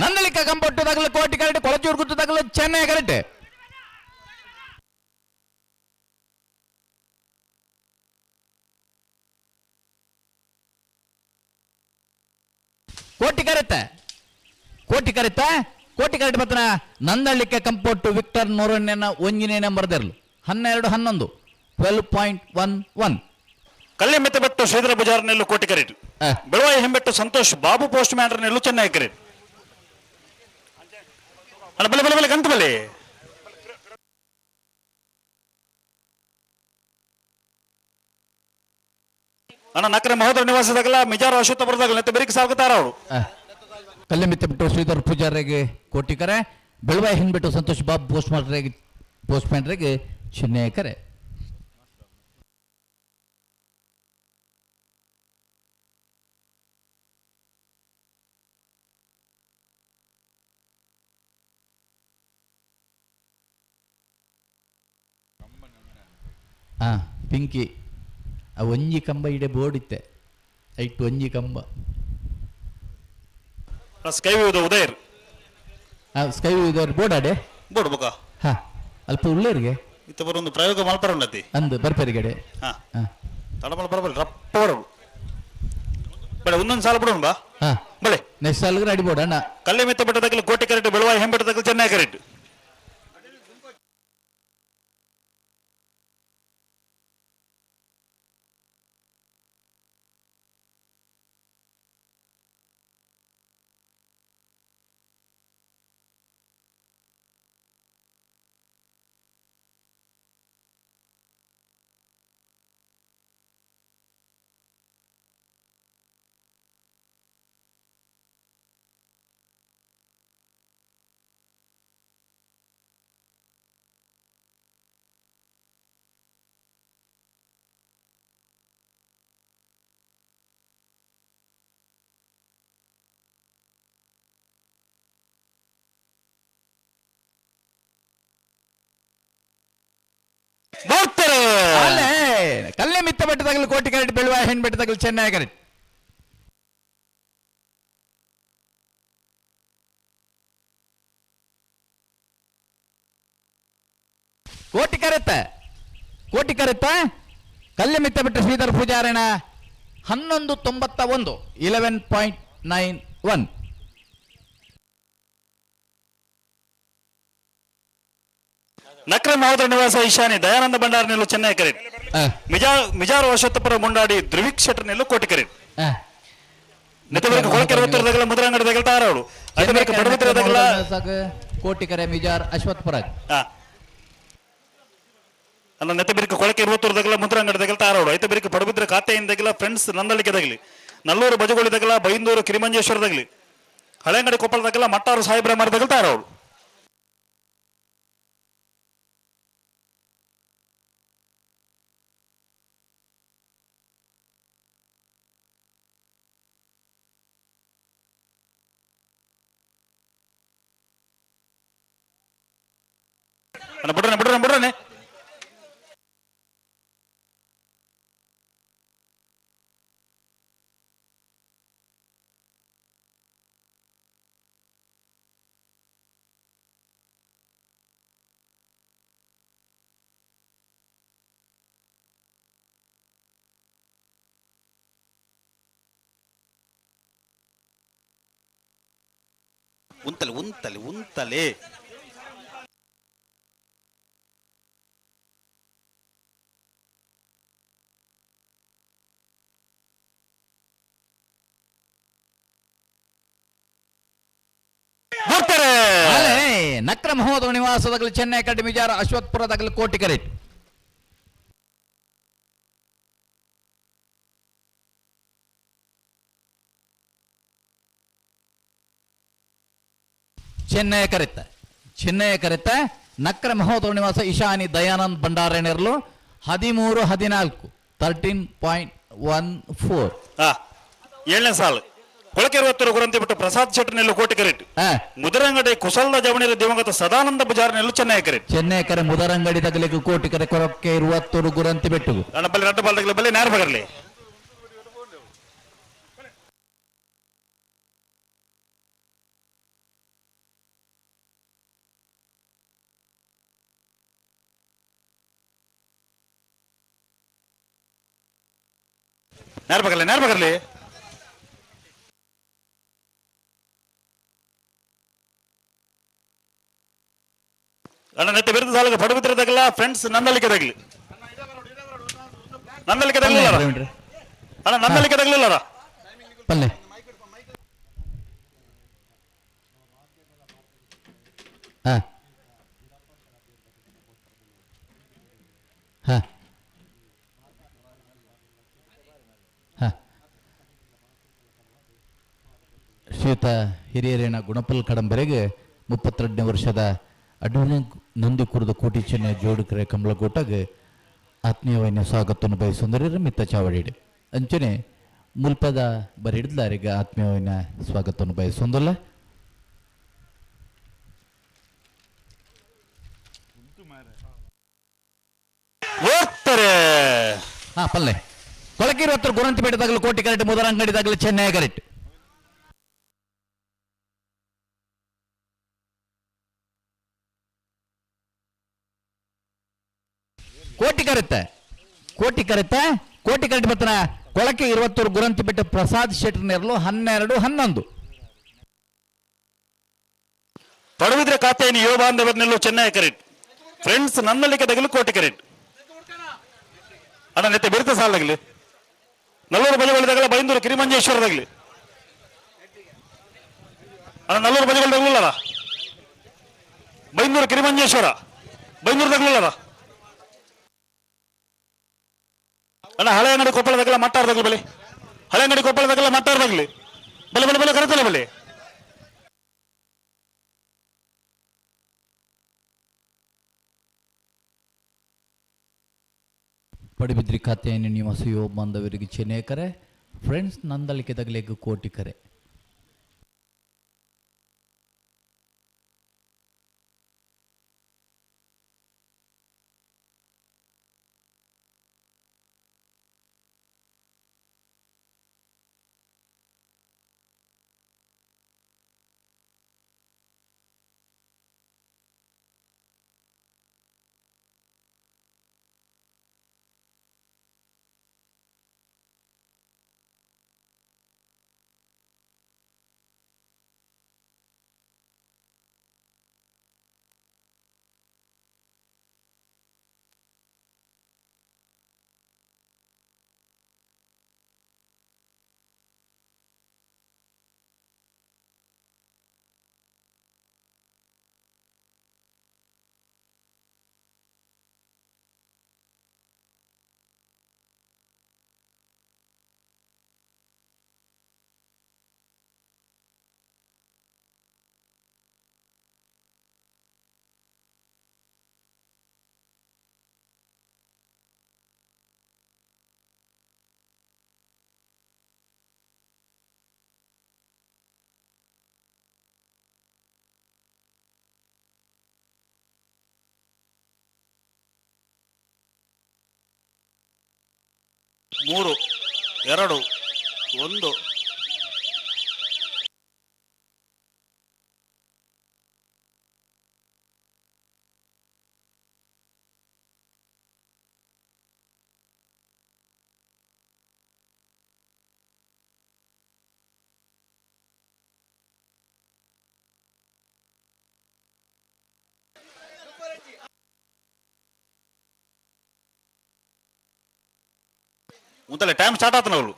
ನಂದಲಿಕ ಕಂಪಟ್ಟು ತಗಲು ಕೋಟಿ ಕರೆಕ್ಟ್ ಕೊಳಚೂರು ಗುತ್ತು ತಗಲು ಚೆನ್ನೈ ಕರೆಕ್ಟ್. ಕೋಟಿ ಕರೆತ್ತ ಕೋಟಿ ಕರೆತ್ತ ಕೋಟಿ ಕರೆಕ್ಟ್ ಬತ್ತನ ನಂದಳಿಕೆ ಕಂಪಟ್ಟು ವಿಕ್ಟರ್ ನೋರಣ್ಯನ ಒಂಜಿನೇ ನಂಬರ್ದಿರ್ಲು 1211 12.11. ಕಲ್ಲೆ ಮೆತ್ತೆ ಬೆಟ್ಟು ಶ್ರೀಧರ ಬಜಾರ್ನಲ್ಲೂ ಕೋಟಿ ಕರೆಕ್ಟ್. ಬೆಳವಾಯಿ ಹೆಂಬೆಟ್ಟು ಸಂತೋಷ್ ಬಾಬು ಪೋಸ್ಟ್ ಮ್ಯಾನ್ರನ್ನಲ್ಲೂ ಚೆನ್ನೈ ಕರೆಕ್ಟ್. ಅಣ್ಣ ಬಲೆ ಬಲೆ ಬಲೆ ಗಂಟು ಬಲೆ. ಅಣ್ಣ ನಕರೆ ಮಹೋದರ ನಿವಾಸದಾಗಲ ಮಿಜಾರ ಅಶ್ವತ್ಥಪುರದಾಗಲ ನೆತ್ತ ಬೆರಿಕೆ ಸಾಗುತ್ತಾರ ಅವರು. ಕಲ್ಲೆ ಮಿತ್ತ ಬಿಟ್ಟು ಶ್ರೀಧರ್ ಪೂಜಾರಿಗೆ ಕೋಟಿ ಕರೆ ಬೆಳವಾಯಿ ಹಿಂದ್ಬಿಟ್ಟು ಸಂತೋಷ್ ಬಾಬು ಪೋಸ್ಟ್ ಮ್ಯಾನ್ರಿಗೆ ಚೆನ್ನೈ ಕರೆ. ಪಿಂಕಿ ಆ ಒಂಜಿ ಕಂಬ ಇಡೆ ಬೋರ್ಡ್ ಇತ್ತೆ ಐಟ್ ಒಂಜಿ ಕಂಬ ಸ್ಕೈ ಉದಯರ್ ಸ್ಕೈ ಉದಯರ್ ಬೋರ್ಡ್ ಆಡೆ ಬೋರ್ಡ್ ಬೊಕ ಅಲ್ಪ ಉಳ್ಳೇರಿಗೆ ಇತ್ತ ಬರೊಂದು ಪ್ರಯೋಗ ಮಲ್ಪರ ಉನ್ನತಿ ಅಂದು ಬರ್ಪೇರಿಗಡೆ ತಡಮಲ ಬರಬಲ್ ರಪ್ಪ ಬರಬಲ್ ಬಳೆ ಒಂದೊಂದು ಸಾಲ ಬಿಡೋಣ ಬಾ ಬಳೆ ನೆಕ್ಸ್ಟ್ ಸಾಲ್ಗೆ ಅಡಿ ಬೋರ್ಡ್ ಅಣ್ಣ ಕಲ್ಲೆ ಮೆತ್ತ ಬೆಟ್ಟದಾಗಲಿ ಕೋಟೆ ಕರೆಕ್ಟ್ ಬೆಳವಾಯಿ ಹೆಂಬೆಟ್ಟದಾಗಲಿ ಚೆನ್ನೈ ಕರೆಕ್ಟ್. ಕಲ್ಲೆ ಮಿತ್ತ ಬೆಟ್ಟದಾಗ ತಗಲು ಕೋಟಿ ಕರೆಟ್ ಬೆಳುವ ಹೆಣ್ಬೆಟ್ಟ ತಗಲು ಚೆನ್ನೈ ಕರೆಟ್ ಕೋಟಿ ಕರೆತ್ತ ಕಲ್ಯ ಮಿತ್ತ ಬಿಟ್ಟ ಶ್ರೀಧರ್ ಪೂಜಾರಣ 1191 11.91 ನಕ್ರಮ್ ಮಾವತರ ನಿವಾಸ ಈಶಾನಿ ದಯಾನಂದ ಭಂಡಾರ ನಿಲ್ಲು ಚೆನ್ನೈ ಕರೆಟ್ ಮಿಜಾರು ಅಶ್ವತ್ಥಪುರ ಮುಂಡಾಡಿ ಧ್ರುವಿಕ್ ಶೆಟ್ಟರ್ ನಿಲ್ಲು ಕೋಟಿ ಕರೆಟ್ ನೆತವರೆಗೆ ಕೊಳಕೆ ರುತ್ತರದಗಲ ಮುದ್ರಂಗಡದಗಲ ತಾರಾವಳು ಅದಕ್ಕೆ ಪಡಬಿತ್ರದಗಲ ಕೋಟಿ ಕರೆ ಮಿಜಾರ್ ಅಶ್ವತ್ಥಪುರ ಅನ್ನ ನೆತಬಿರಿಕ ಕೊಳಕೆ ರುತ್ತರದಗಲ ಮುದ್ರಂಗಡದಗಲ ತಾರಾವಳು ಐತ ಬಿರಿಕ ಪಡಬಿದ್ರ ಖಾತೆಯಿಂದಗಲ ಫ್ರೆಂಡ್ಸ್ ನಂದಳಿಕೆದಗಲಿ ನಲ್ಲೂರು ಬಜಗೋಳಿದಗಲ ಬೈಂದೂರು ಕಿರಿಮಂಜೇಶ್ವರದಗಲಿ ಹಳೆಂಗಡಿ ಕೊಪ್ಪಳದಗಲ ಮಟ್ಟಾರು ಸಾಯಿಬ್ರ ಮರದಗಲ ತಾರಾವಳು ಬಿಡ್ರನೆ ಉಂತಲೆ ನಕ್ರ ಮಹೋದಯ ನಿವಾಸದಲ್ಲಿ ಚೆನ್ನೈ ಕಡ್ಡಿ ಮಿಜಾರ ಅಶ್ವತ್ಪುರದಲ್ಲಿ ಕೋಟಿ ಕರೆಟ್ ಚೆನ್ನೈ ಕರೆತ್ತ ನಕ್ರ ಮಹೋದಯ ನಿವಾಸ ಈಶಾನಿ ದಯಾನಂದ್ ಭಂಡಾರಣ್ಯರ್ಲು 13-14 13.14 7ನೇ ಸಾಲು ಕೊಳಕೆ ರುತ್ತರ ಗುರಂತಿ ಬಿಟ್ಟು ಪ್ರಸಾದ್ ಶೆಟ್ಟರ್ ನೆಲ್ಲು ಕೋಟಿ ಕರೆಟ್ ಮುದರಂಗಡಿ ಕುಶಲದ ಜವಣಿರ ದಿವಂಗತ ಸದಾನಂದ ಬಜಾರ್ ನೆಲ್ಲು ಚೆನ್ನೈ ಕರೆಟ್ ಚೆನ್ನೈ ಕರೆ ಮುದರಂಗಡಿ ತಗಲಿಗೆ ಕೋಟಿ ಕರೆ ಕೊರಕ್ಕೆ 20 ಗುರಂತಿ ಬಿಟ್ಟು ಅಣ್ಣಪಲ್ಲಿ ರಡ್ಡಪಾಲ್ ತಗಲಿ ಬಲ್ಲಿ ನೇರ ಬಗರ್ಲಿ ನೇರ ಬಗರ್ಲಿ ಅಣ್ಣ ನೆತ್ತ ಬಿರುದು ಸಾಲಗ ಪಡುಬಿದ್ರದಾಗಲ್ಲ ಫ್ರೆಂಡ್ಸ್ ನಂದಲಿಕೆದಾಗಲಿ ಅಣ್ಣ ನಂದಲಿಕೆದಾಗಲಿಲ್ಲ ಪಲ್ಲೆ ಶ್ರೀಯುತ ಹಿರಿಯರೇನ ಗುಣಪಲ್ ಕಡಂಬರೆಗೆ 32ನೇ ವರ್ಷದ ಅಡ್ವನಿ ನಂದಿ ಕುರಿದ ಕೋಟಿ ಚೆನ್ನೈ ಜೋಡುಕರೆ ಕಮಲಗೋಟಾಗೆ ಆತ್ಮೀಯವಾದ ಸ್ವಾಗತವನ್ನು ಬಯಸುವಂದರೆ ಮಿತ್ತ ಚಾವಡಿ ಅಂಚನೆ ಮುಲ್ಪದ ಬರಿಡ್ಲಾರಿಗೆ ಆತ್ಮೀಯವಾದ ಸ್ವಾಗತವನ್ನು ಬಯಸುವುದಲ್ಲ ಪಲ್ಲೆ ಕೊಳಕಿರು ಹತ್ರ ಗುರಂತಿಪೇಟೆದಾಗಲು ಕೋಟಿ correct ಮುದರಂಗಡಿದಾಗಲು Chennai correct Koti correct ಬರ್ತನ ಕೊಳಕೆ 20 ಗುರಂತಿ ಬಿಟ್ಟು ಪ್ರಸಾದ್ ಶೆಟ್ಟರ್ ನೆರಲು 12-11 ಪಡುಬಿದ್ರೆ ಖಾತೆಯನ್ನು ಯುವ ಬಾಂಧವರನ್ನೆಲ್ಲೂ ಚೆನ್ನೈ ಕರೆಟ್ ಫ್ರೆಂಡ್ಸ್ ನನ್ನಲ್ಲಿಗೆ ತಗಲು ಕೋಟಿ ಕರೆಟ್ ಅಣ್ಣ ನೆತ್ತೆ ಬಿರುತ್ತ ಸಾಲಾಗಲಿ ನಲ್ಲೂರು ಬಲಿಗಳಿದಾಗಲ ಬೈಂದೂರು ಕಿರಿಮಂಜೇಶ್ವರದಾಗಲಿ ಅಣ್ಣ ನಲ್ಲೂರು ಬಲಿಗಳಿದಾಗಲಿಲ್ಲ ಬೈಂದೂರು ಕಿರಿಮಂಜೇಶ್ವರ ಬೈಂದೂರದಾಗಲಿಲ್ಲ ಅಣ್ಣ ಹಳೆ ಅಂಗಡಿ ಕೊಪ್ಪಳದಾಗಲ್ಲ ಮಟ್ಟಾರದಾಗಲಿ ಬಲಿ ಹಳೆ ಅಂಗಡಿ ಕೊಪ್ಪಳದಾಗಲ್ಲ ಮಟ್ಟಾರದಾಗಲಿ ಬಲೆ ಬಲೆ ಬಲೆ ಕರೆತಲ್ಲ ಬಲಿ ಪಡಿಬಿದ್ರಿ ಖಾತೆಯನ್ನು ನಿವಾಸ ಯುವ ಬಾಂಧವರಿಗೆ ಚೆನ್ನೈ ಕರೆ ಫ್ರೆಂಡ್ಸ್ ನಂದಲಿಕೆ ತಗಲಿಗೆ ಕೋಟಿ ಕರೆ 3 2 1 ಮುಂತಲೆ ಟೈಮ್ ಸ್ಟಾರ್ಟ್ ಆತ ನಾವು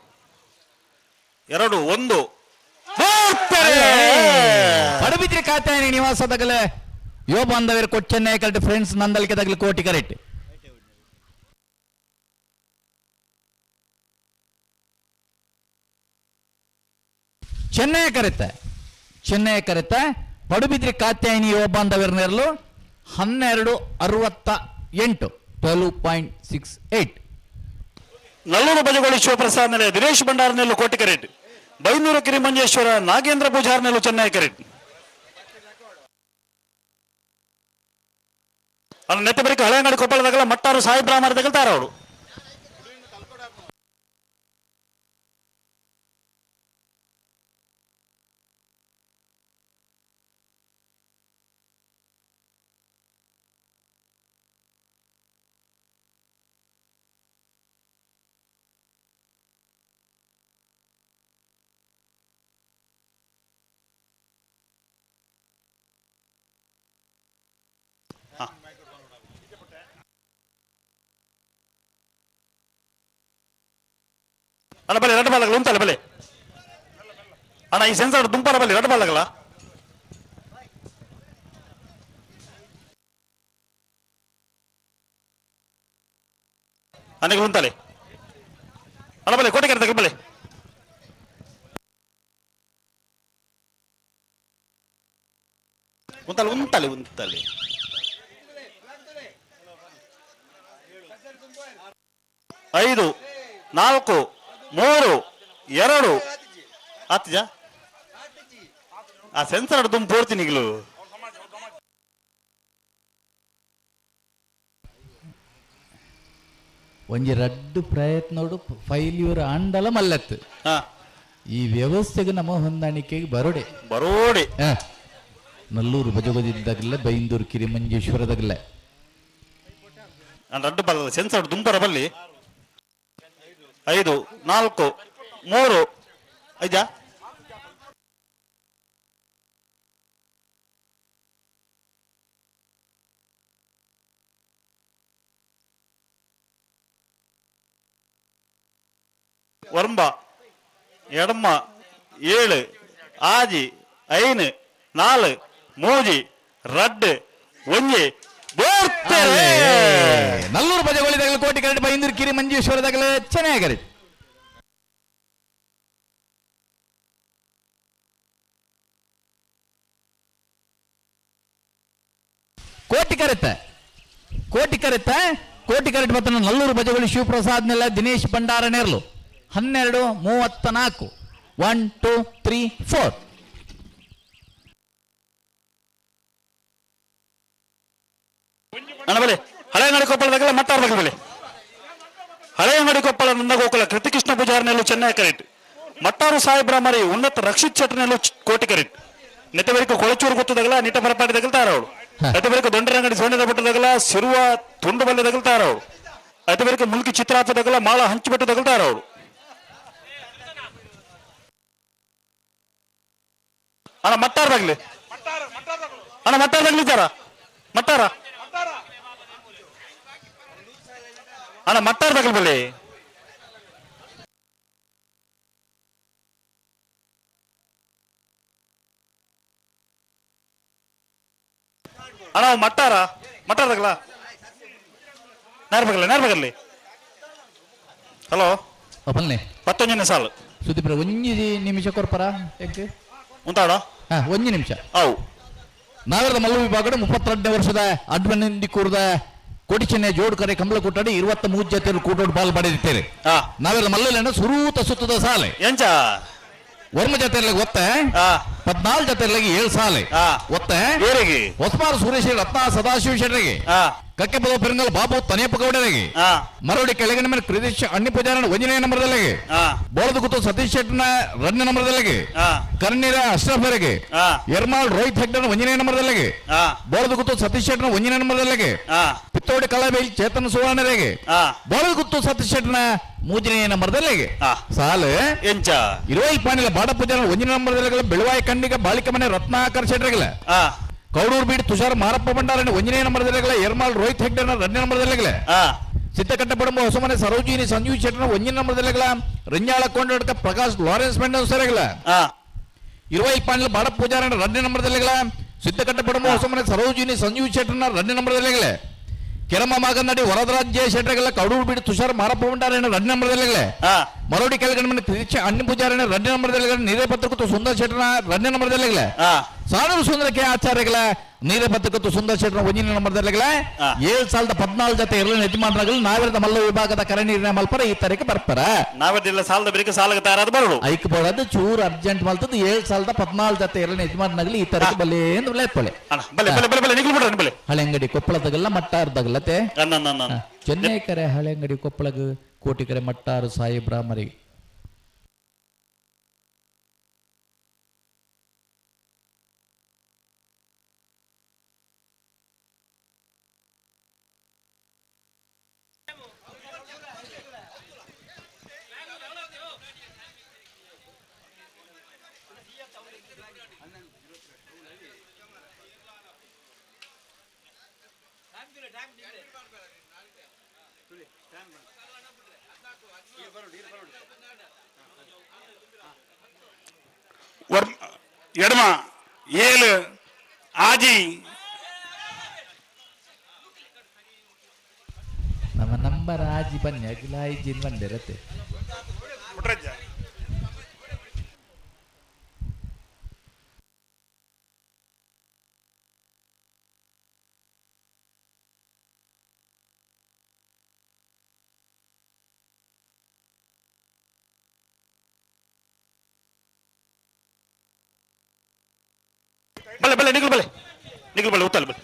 2 1 ಪಡುಬಿದ್ರಿ ಕಾತ್ಯಾಯನಿ ನಿವಾಸದಾಗಲೇ ಯುವ ಬಾಂಧವರು ಕೊಚ್ಚೆನ್ನೆ ಕಲ್ಟ್ ಫ್ರೆಂಡ್ಸ್ ನಂದಲಿಕೆ ದಗಲು ಕೋಟಿ ಕರೆಕ್ಟ್ ಚೆನ್ನೈ ಕರೆತ ಪಡುಬಿದ್ರಿ ಕಾತ್ಯಾಯನಿ ಯುವ ಬಾಂಧವರ ನೆರಳು 1268 12.68 ನಲ್ಲೂರು ಬಜಗೋಳಿ ಶಿವಪ್ರಸಾದ್ ನೆಲೆ ದಿನೇಶ್ ಭಂಡಾರ ನೆಲ್ಲು ಕೋಟಿ ಕರೆಟ್ ಬೈನೂರು ಕಿರಿಮಂಜೇಶ್ವರ ನಾಗೇಂದ್ರ ಪೂಜಾರ್ ನೆಲ್ಲು ಚೆನ್ನೈ ಕರೆಟ್ ಅಲ್ಲ ನೆತ್ತ ಬಳಿಕ ಹಳೆಯಂಗಡಿ ಕೊಪ್ಪಳದಾಗಲ ಮಟ್ಟಾರು ಸಾಯಿಬ್ರಾಮರ ತಗಲ್ತಾರ ಅವರು ಅಣ್ಣ ಬಲೆ ಎರಡು ಬಾಲಗಳು ಉಂಟಲ್ಲ ಬಲೆ ಅಣ್ಣ ಈ ಸೆನ್ಸರ್ ದುಂಪಾರ ಬಲೆ ಎರಡು ಬಾಲಗಳ ಅನೆಗಳು ಉಂಟಲೆ ಅಣ್ಣ ಬಲೆ ಕೋಟೆ ಕರೆ ಬಲೆ ಉಂಟಲೆ 5 4 3 2 ಆತ್ಜ ಆ ಸೆನ್ಸರ್ ತುಂಬ ಪೋರ್ತೀನಿ ಈಗಲೂ ಒಂಜಿ ರಡ್ಡು ಪ್ರಯತ್ನೋಡು ಫೈಲ್ಯೂರ್ ಆಂಡಲ ಮಲ್ಲತ್ತು ಈ ವ್ಯವಸ್ಥೆಗೆ ನಮ್ಮ ಹೊಂದಾಣಿಕೆಗೆ ಬರೋಡೆ ನಲ್ಲೂರು ಬಜಗೋದಿದ್ದಾಗಲೇ ಬೈಂದೂರು ಕಿರಿಮಂಜೇಶ್ವರದಾಗಲೇ ರಡ್ಡು ಬಲ್ಲ ಸೆನ್ಸರ್ ದುಂಪರ ಬಲ್ಲಿ 5 4 3 ಐಜಾ ವರ್ಮ ಎಡಮ್ಮ 7 ಆಜಿ 5 4 3 ರಡ್ಡು ಒಂಜಿ ನಲ್ಲೂರು ಬಜಗೋಳಿದಾಗಲೇ ಕೋಟಿ ಕರೆಕ್ಟ್ ಬೈಂದೂರು ಕಿರಿ ಮಂಜೇಶ್ವರದಾಗಲೇ ಚೆನ್ನಾಗಿ ಕರೆಕ್ಟ್ ಕೋಟಿ ಕರೆಕ್ಟ್ ಬರ್ತನ ನಲ್ಲೂರು ಬಜಗೋಳಿ ಶಿವಪ್ರಸಾದ್ ನೆಲ ದಿನೇಶ್ ಭಂಡಾರ ನೆರಳು 12:34 1 2 3 4 ಅಣ್ಣ ಬಲೆ ಹಳೆಯಂಗಡಿ ಕೊಪ್ಪಳದಾಗಲ್ಲ ಮಟ್ಟಾರದಾಗ ಬಲೆ ಹಳೆಯಂಗಡಿ ಕೊಪ್ಪಳ ನಂದಗೋಕುಲ ಕೃತಿಕೃಷ್ಣ ಪೂಜಾರನೆಲ್ಲು ಚೆನ್ನೈ ಕರೆಕ್ಟ್ ಮಟ್ಟಾರು ಸಾಯಿಬ್ರಾಮರಿ ಉನ್ನತ ರಕ್ಷಿತ್ ಚಟನೆಲ್ಲು ಕೋಟಿ ಕರೆಕ್ಟ್ ನೆತ್ತಬರಿಕ ಕೊಳಚೂರು ಗೊತ್ತದಾಗಲ್ಲ ನಿಟ ಪರಪಾಟಿ ತಗಲ್ತಾರ ಅವಳು ನೆತ್ತಬರಿಕ ದೊಂಡರಂಗಡಿ ಸೋಣದ ಬೆಟ್ಟದಾಗಲ್ಲ ಸಿರುವ ತುಂಡು ಬಲ್ಲೆ ತಗಲ್ತಾರ ಅವಳು ನೆತ್ತಬರಿಕ ಮುಲ್ಕಿ ಚಿತ್ರಾಪದಾಗಲ್ಲ ಮಾಳ ಹಂಚು ಬೆಟ್ಟು ತಗಲ್ತಾರ ಅವಳು ಅಣ್ಣ ಮಟ್ಟಾರದಾಗ್ಲಿ ಅಣ್ಣ ಮಟ್ಟಾರದಾಗ್ಲಿದ್ದಾರ ಮಟ್ಟಾರ ಅಣ್ಣ ಮಟ್ಟಾರದಾಗಲಿ ಬಲ್ಲಿ ಅಣ್ಣ ಮಟ್ಟಾರದಾಗಲ್ಲ ನೇರ್ಬಗಲ್ಲಿ ಹಲೋ ಒಪ್ಪಲ್ನೆ 11ನೇ ಸಾಲು ಸುದೀಪ್ರ ಒಂಜಿ ನಿಮಿಷ ಕೊರ್ಪರ ಹೆಂಗೆ ಉಂಟಾಡ ಒಂಜಿ ನಿಮಿಷ ಅವು ನಾಗರದ ಮಲ್ಲು ವಿಭಾಗದ 32ನೇ ವರ್ಷದ ಅಡ್ವನಂದಿ ಕೂರ್ದ ಕೋಟಿ ಚೆನ್ನೈ ಜೋಡು ಕರೆ ಕಂಬಳ ಕೂಟಾಡಿ 23 ಜೊತೆ ಕೂಟೋಡು ಬಾಲ್ ಪಡೆದಿರ್ತೇವೆ ನಾವೆಲ್ಲ ಮಲ್ಲಲೆನ್ನ ಸುರೂತ ಸುತ್ತದ ಸಾಲೆ ಎಂಚ ವರ್ಮ ಜಾತ್ರೆ ಗೊತ್ತ 14 ಜೊತೆಗೆ 7 ಸಾಲೆ ಒತ್ತೆ ಏರಿಗೆ ಹೊಸಮಾರು ಸುರೇಶ್ ರತ್ನ ಸದಾಶಿವ ಶೆಟ್ಟರಿಗೆ ಕಕ್ಕೆ ಪದ ಪೆರಂಗಲ್ ಬಾಬು ತನೇಪ ಗೌಡರಿಗೆ ಮರವಡಿ ಕೆಳಗಿನ ಮೇಲೆ ಕ್ರಿದೇಶ್ ಅಣ್ಣಿ ಪೂಜಾರನ 1ನೇ ನಂಬರ್ದಲ್ಲಿಗೆ ಬೋಳದ ಗುತ್ತು ಸತೀಶ್ ಶೆಟ್ಟನ 2ನೇ ನಂಬರ್ದಲ್ಲಿಗೆ ಕರ್ನೀರ ಅಶ್ರಫರಿಗೆ ಯರ್ಮಾಳ್ ರೋಹಿತ್ ಹೆಗ್ಡನ 1ನೇ ನಂಬರ್ದಲ್ಲಿಗೆ ಬೋಳದ ಗುತ್ತು ಸತೀಶ್ ಶೆಟ್ಟನ 1ನೇ ನಂಬರ್ದಲ್ಲಿಗೆ ಪಿತ್ತೋಡಿ ಕಳಬೇಲ್ ಚೇತನ ಸುವರ್ಣರಿಗೆ ಬೋಳದ ಗುತ್ತು ಸತೀಶ್ ಶೆಟ್ಟನ 3ನೇ ನಂಬರ್ದಲ್ಲಿಗೆ ಸಾಲು ಎಂಚ 20 ಪಾಣಿಲ ಬಾಡ ಪೂಜಾರನ 1ನೇ ನಂಬರ್ದಲ್ಲಿಗೆ ಬೆಳವಾಯಿ ಕಂಡಿಗ ಬಾಳಿಕ ಮನೆ ರತ್ನಾಕರ್ ಶೆಟ್ಟರಿಗೆ ಕೌಡೂರು ಬೀಡ್ ತುಷಾರ್ ಮಾರಪ್ಪ ಭಂಡಾರನ 1ನೇ ನಂಬರ್ದಲ್ಲಿಗೆ ಯರ್ಮಾಳ್ ರೋಹಿತ್ ಹೆಗ್ಡನ 2ನೇ ನಂಬರ್ದಲ್ಲಿಗೆ ಸಿದ್ದಕಟ್ಟ ಪಡಂಬ ಹೊಸಮನೆ ಸರೋಜಿನಿ ಸಂಜೀವ್ ಶೆಟ್ಟನ 1ನೇ ನಂಬರ್ದಲ್ಲಿಗೆ ರಂಜಾಳ ಕೊಂಡಡ್ಕ ಪ್ರಕಾಶ್ ಲಾರೆನ್ಸ್ ಮೆಂಡನ್ ಸರಿಗಳ 20 ಪಾಣಿಲ ಬಾಡ ಪೂಜಾರನ 2ನೇ ನಂಬರ್ದಲ್ಲಿಗೆ ಸಿದ್ದಕಟ್ಟ ಪಡಂಬ ಹೊಸಮನೆ ಸರೋಜಿನಿ ಸಂಜೀವ್ ಶೆಟ್ಟನ 2ನೇ ನಂಬರ್ದಲ್ಲಿಗೆ ಕೆರಮ ಮಾಗನಡಿ ವರದರಾಜ್ ಶೆಟ್ಟರಿಗಳ ಕೌಡೂರು ಬೀಡ್ ತುಷಾರ್ ಮಾರಪ್ಪ ಭಂಡಾರನ 2ನೇ ನಂಬರ್ದಲ್ಲಿಗೆ ಮರೋಡಿ ಕೆಳಗಡೆ ಮನೆ ತಿರುಚಿ ಅಣ್ಣಿ ಪೂಜಾರನ 2ನೇ ನಂಬರ್ದಲ್ಲಿಗೆ ನೀರೇ ಪತ್ರಕತ್ತು ಸುಂದರ್ ಶೆಟ್ಟನ 2ನೇ ನಂಬರ್ದಲ್ಲಿಗೆ ಸಾನೂರು ಸುಂದರಕ್ಕೆ ಆಚಾರ್ಯಗಳ ನೀರೇ ಪತ್ರಕತ್ತು ಸುಂದರ್ ಶೆಟ್ಟನ 1ನೇ ನಂಬರ್ದಲ್ಲಿಗೆ 7,014 ಜೊತೆ ಇರಲಿನ ಯಜಮಾನರಾಗಲು ನಾವಿರದ ಮಲ್ಲ ವಿಭಾಗದ ಕರೆ ನೀರಿನ ಮಲ್ಪರ ಈ ತರಕ್ಕೆ ಬರ್ತಾರ ನಾವೆಲ್ಲ ಸಾಲದ ಬೇರೆ ಸಾಲಕ್ಕೆ ತಯಾರಾದ ಬರೋದು ಐಕ್ ಬೋಡದು ಚೂರು ಅರ್ಜೆಂಟ್ ಮಲ್ತದ್ದು 7,014 ಜೊತೆ ಇರಲಿನ ಯಜಮಾನರಾಗಲಿ ಈ ತರಕ್ಕೆ ಬಲ್ಲೆ ಎಂದು ಲೇಪಳೆ ಹಳೆ ಅಂಗಡಿ ಕೊಪ್ಪಳದಾಗಲ್ಲ ಮಟ್ಟಾರದಾಗಲ್ಲತೆ ಚೆನ್ನೈ ಕರೆ ಹಳೆ ಅಂಗಡಿ ಕೊಪ್ಪಳಗ ಕೋಟಿಕರೆ ಮಟ್ಟಾರು ಸಾಯಿಬ್ರಾಮರಿಗೆ ಎಡಮ 7 ಆಜಿ ನಮ್ಮ ನಂಬರ್ ಆಜಿ ಬನ್ನಿ ಅಗಿಲಾಯಿ ಜಿನ್ ಬಂದಿರತ್ತೆ ಬಲೆ ನಿಗಲ್ ಬಲೆ ಉತ್ತಲ್ ಬಲೆ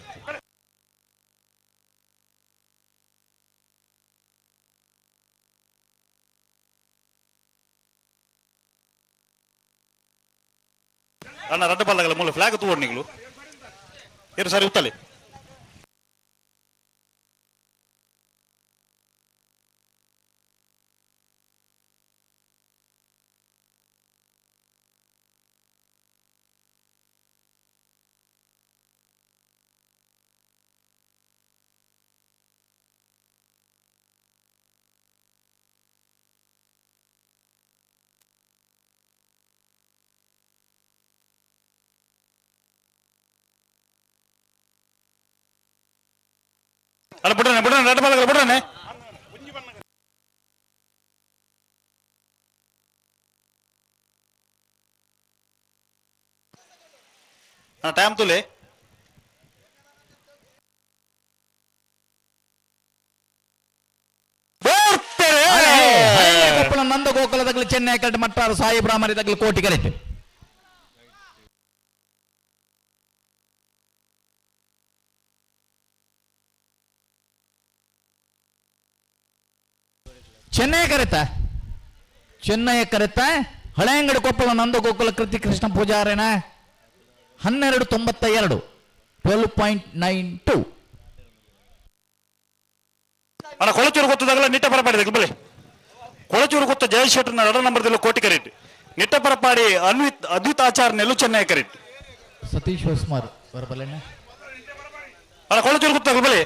ಅಣ್ಣ ರಡ್ಡ ಬಲ್ಲಗಲ್ಲ ಮೂಲ ಫ್ಲಾಗ್ ತೂಡ್ ನಿಗಲು ಏರು ಸರಿ ಉತ್ತಲೆ ಅಲ್ಲ ಬಿಡ್ರಾನೆ ರಡ್ಡ ಬಲ್ಲಗಲ್ಲ ಬಿಡ್ರಾನೆ ಟೈಮ್ ತುಲೆ ಕೊಪ್ಪಳ ನಂದ ಗೋಕುಲದಾಗಲಿ ಚೆನ್ನೈ ಕಡೆ ಮಟ್ಟಾರು ಸಾಯಿಬ್ರಾಮರಿದಾಗಲಿ ಕೋಟಿ ಕರೆಕ್ಟ್ ಚೆನ್ನೈ ಕರೆತ ಹಳೆ ಅಂಗಡಿ ಕೊಪ್ಪಳ ನಂದ ಗೋಕುಲ ಕೃತಿ ಕೃಷ್ಣ ಪೂಜಾರೇನ 1292 12.92 ಅಣ್ಣ ಕೊಳಚೂರು ಗೊತ್ತದಾಗಲ್ಲ ನಿಟ್ಟ ಪರಪಾಡಿ ಬಲೆ ಕೊಳಚೂರು ಗೊತ್ತ ಜಯಶೆಟ್ಟನ 2 ನಂಬರ್ದಲ್ಲಿ ಕೋಟಿ ಕರೆಟ್ ನಿಟ್ಟ ಪರಪಾಡಿ ಅದ್ವಿತ್ ಆಚಾರ ನೆಲು ಚೆನ್ನೈ ಕರೆಟ್ ಸತೀಶ್ ಹೊಸ್ಮಾರ್ ಬರಬಲ್ಲೇನ ಅಣ್ಣ ಕೊಳಚೂರು ಗೊತ್ತಾಗಲ್ಲ ಬಲೆ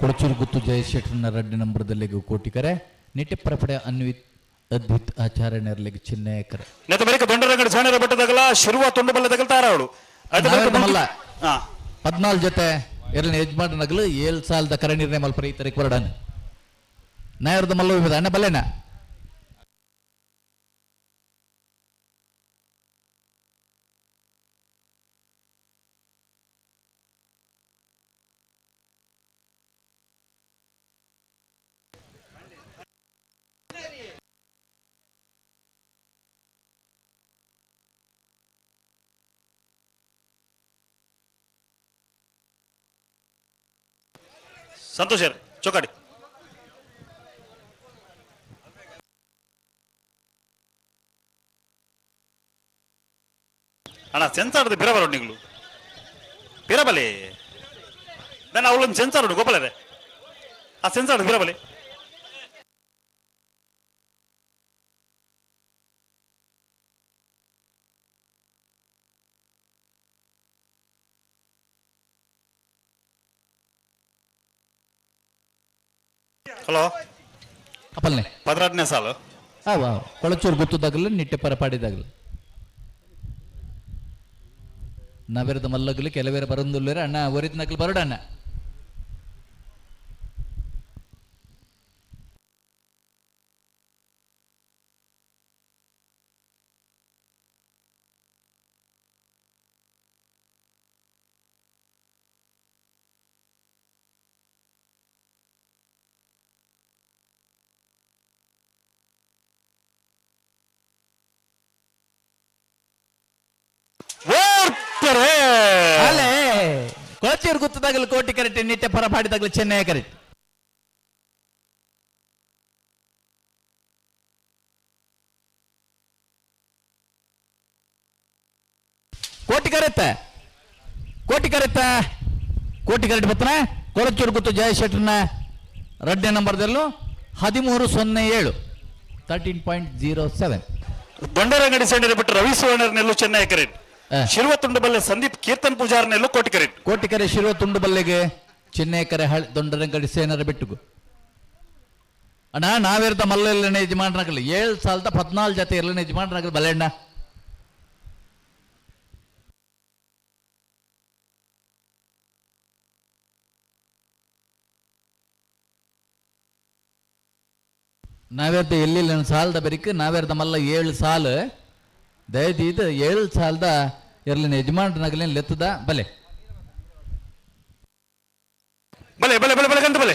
ಕೊಡಚೂರು ಗುತ್ತು ಜಯಶೆಟ್ಟನ 2 ನಂಬರ್ದಲ್ಲಿ ಕೋಟಿ ಕರೆ ನಿಟ್ಟ ಪರಪಡೆ ಅದ್ವಿತ್ ಆಚಾರ್ಯನರ್ಲಿಗೆ ಚಿನ್ನಯ ಕರೆ ನೆತ ಬಳಿಕ ದೊಂಡರಂಗಡಿ ಸಾಣರ ಬೆಟ್ಟದಾಗಲ್ಲ ಶಿರುವ ತುಂಡು ಬಲ್ಲ ತಗಲ್ತಾರ ಅವಳು 14 ಜೊತೆ ಎರಡನೇ ಯಜಮಾನನಗಲು 7,000 ಕರೆ ನಿರ್ಣಯ ಮಲ್ಪರಿ ಈ ತರಕ್ಕೆ ಹೊರಡಾನೆ ನಾಯರ್ದ ಮಲ್ಲ ವಿಭದ ಅಣ್ಣ ಬಲ್ಲೇನ ಸಂತೋಷ್ ಯಾರು ಚೊಕಾಡಿ ಅಣ್ಣ ಸೆನ್ಸಾರ್ದು ಬಿರಬಲ್ಲ ನಿಗಳು ಬಿರಬಲೆ ನಾನು ಅವಳೊಂದು ಸೆನ್ಸಾರ್ ಉಂಟು ಗೋಪಾಲರೇ ಆ ಸೆನ್ಸಾರ್ ಬಿರಬಲೆ ಹಲೋ ಅಪ್ಪಲ್ನೆ 18ನೇ ಸಾಲು ಕೊಳಚೂರು ಗುತ್ತದಾಗಲಿ ನಿಟ್ಟೆ ಪರಪಾಡಿದಾಗಲಿ ನವೆರದ ಮಲ್ಲಗಲಿ ಕೆಲವೇರ ಬರಂದುಲ್ಲೇರ ಅಣ್ಣ ಒರಿದ ನಕಲ್ ಬರಡ ಅಣ್ಣ ಕೊಳಚೂರು ಗುತ್ತದಾಗಲಿ ಕೋಟಿ ಕರೆಕ್ಟ್ ನಿಟ್ಟೆ ಪರಪಾಡಿದಾಗಲಿ ಚೆನ್ನೈ ಕರೆಕ್ಟ್ ಕೋಟಿ ಕರೆಕ್ಟ್ ಬತ್ತನ ಕೊಳಚೂರು ಗುತ್ತು ಜಯ ಶೆಟ್ರನ 2ನೇ ನಂಬರ್ದಲ್ಲೂ 1307 13.07 ದೊಂಡರಂಗಡಿ ಸೈನ್ಯರ ಬಿಟ್ಟು ರವಿ ಸುವರ್ಣರ್ನೆಲ್ಲೂ ಚೆನ್ನೈ ಕರೆಕ್ಟ್ ಶಿರುವ ತುಂಡುಬಲ್ಲೆ ಸಂದೀಪ್ ಕೀರ್ತನ್ ಪೂಜಾರ್ನೆಲ್ಲೂ ಕೋಟಿ ಕರೆಕ್ಟ್ ಕೋಟಿಕರೆ ಶಿರುವ ತುಂಡುಬಲ್ಲೆಗೆ ಚಿನ್ನೇಕರೆ ದೊಂಡರಂಗಡಿ ಸೇನರ ಬಿಟ್ಟುಗು ಅಣ್ಣ ನಾವಿರ್ದ ಮಲ್ಲೆಲ್ಲನೆ ಯಜಮಾನ್ರಾಗಲಿ 7 ಸಾಲದ 14 ಜೊತೆ ಎಲ್ಲನೇ ಯಜಮಾನ್ರಾಗಲಿ ಬಲ್ಲೆಣ್ಣ ನಾವ್ಯಾರ್ದ ಎಲ್ಲಿಲ್ಲ ಸಾಲದ ಬರಿಕ ನಾವ್ಯಾರ್ದ ಮಲ್ಲ 7 ಸಾಲು ದಯದಿ ಇದು 7 ಸಾಲದ ಇರ್ಲಿನ ಯಜಮಾನ್ರನಾಗಲೇನು ಲೆತ್ತದ ಬಲೆ ಬಲೆ ಬಲೆ ಬಲೆ ಬಲೆ ಗಂತ ಬಲೆ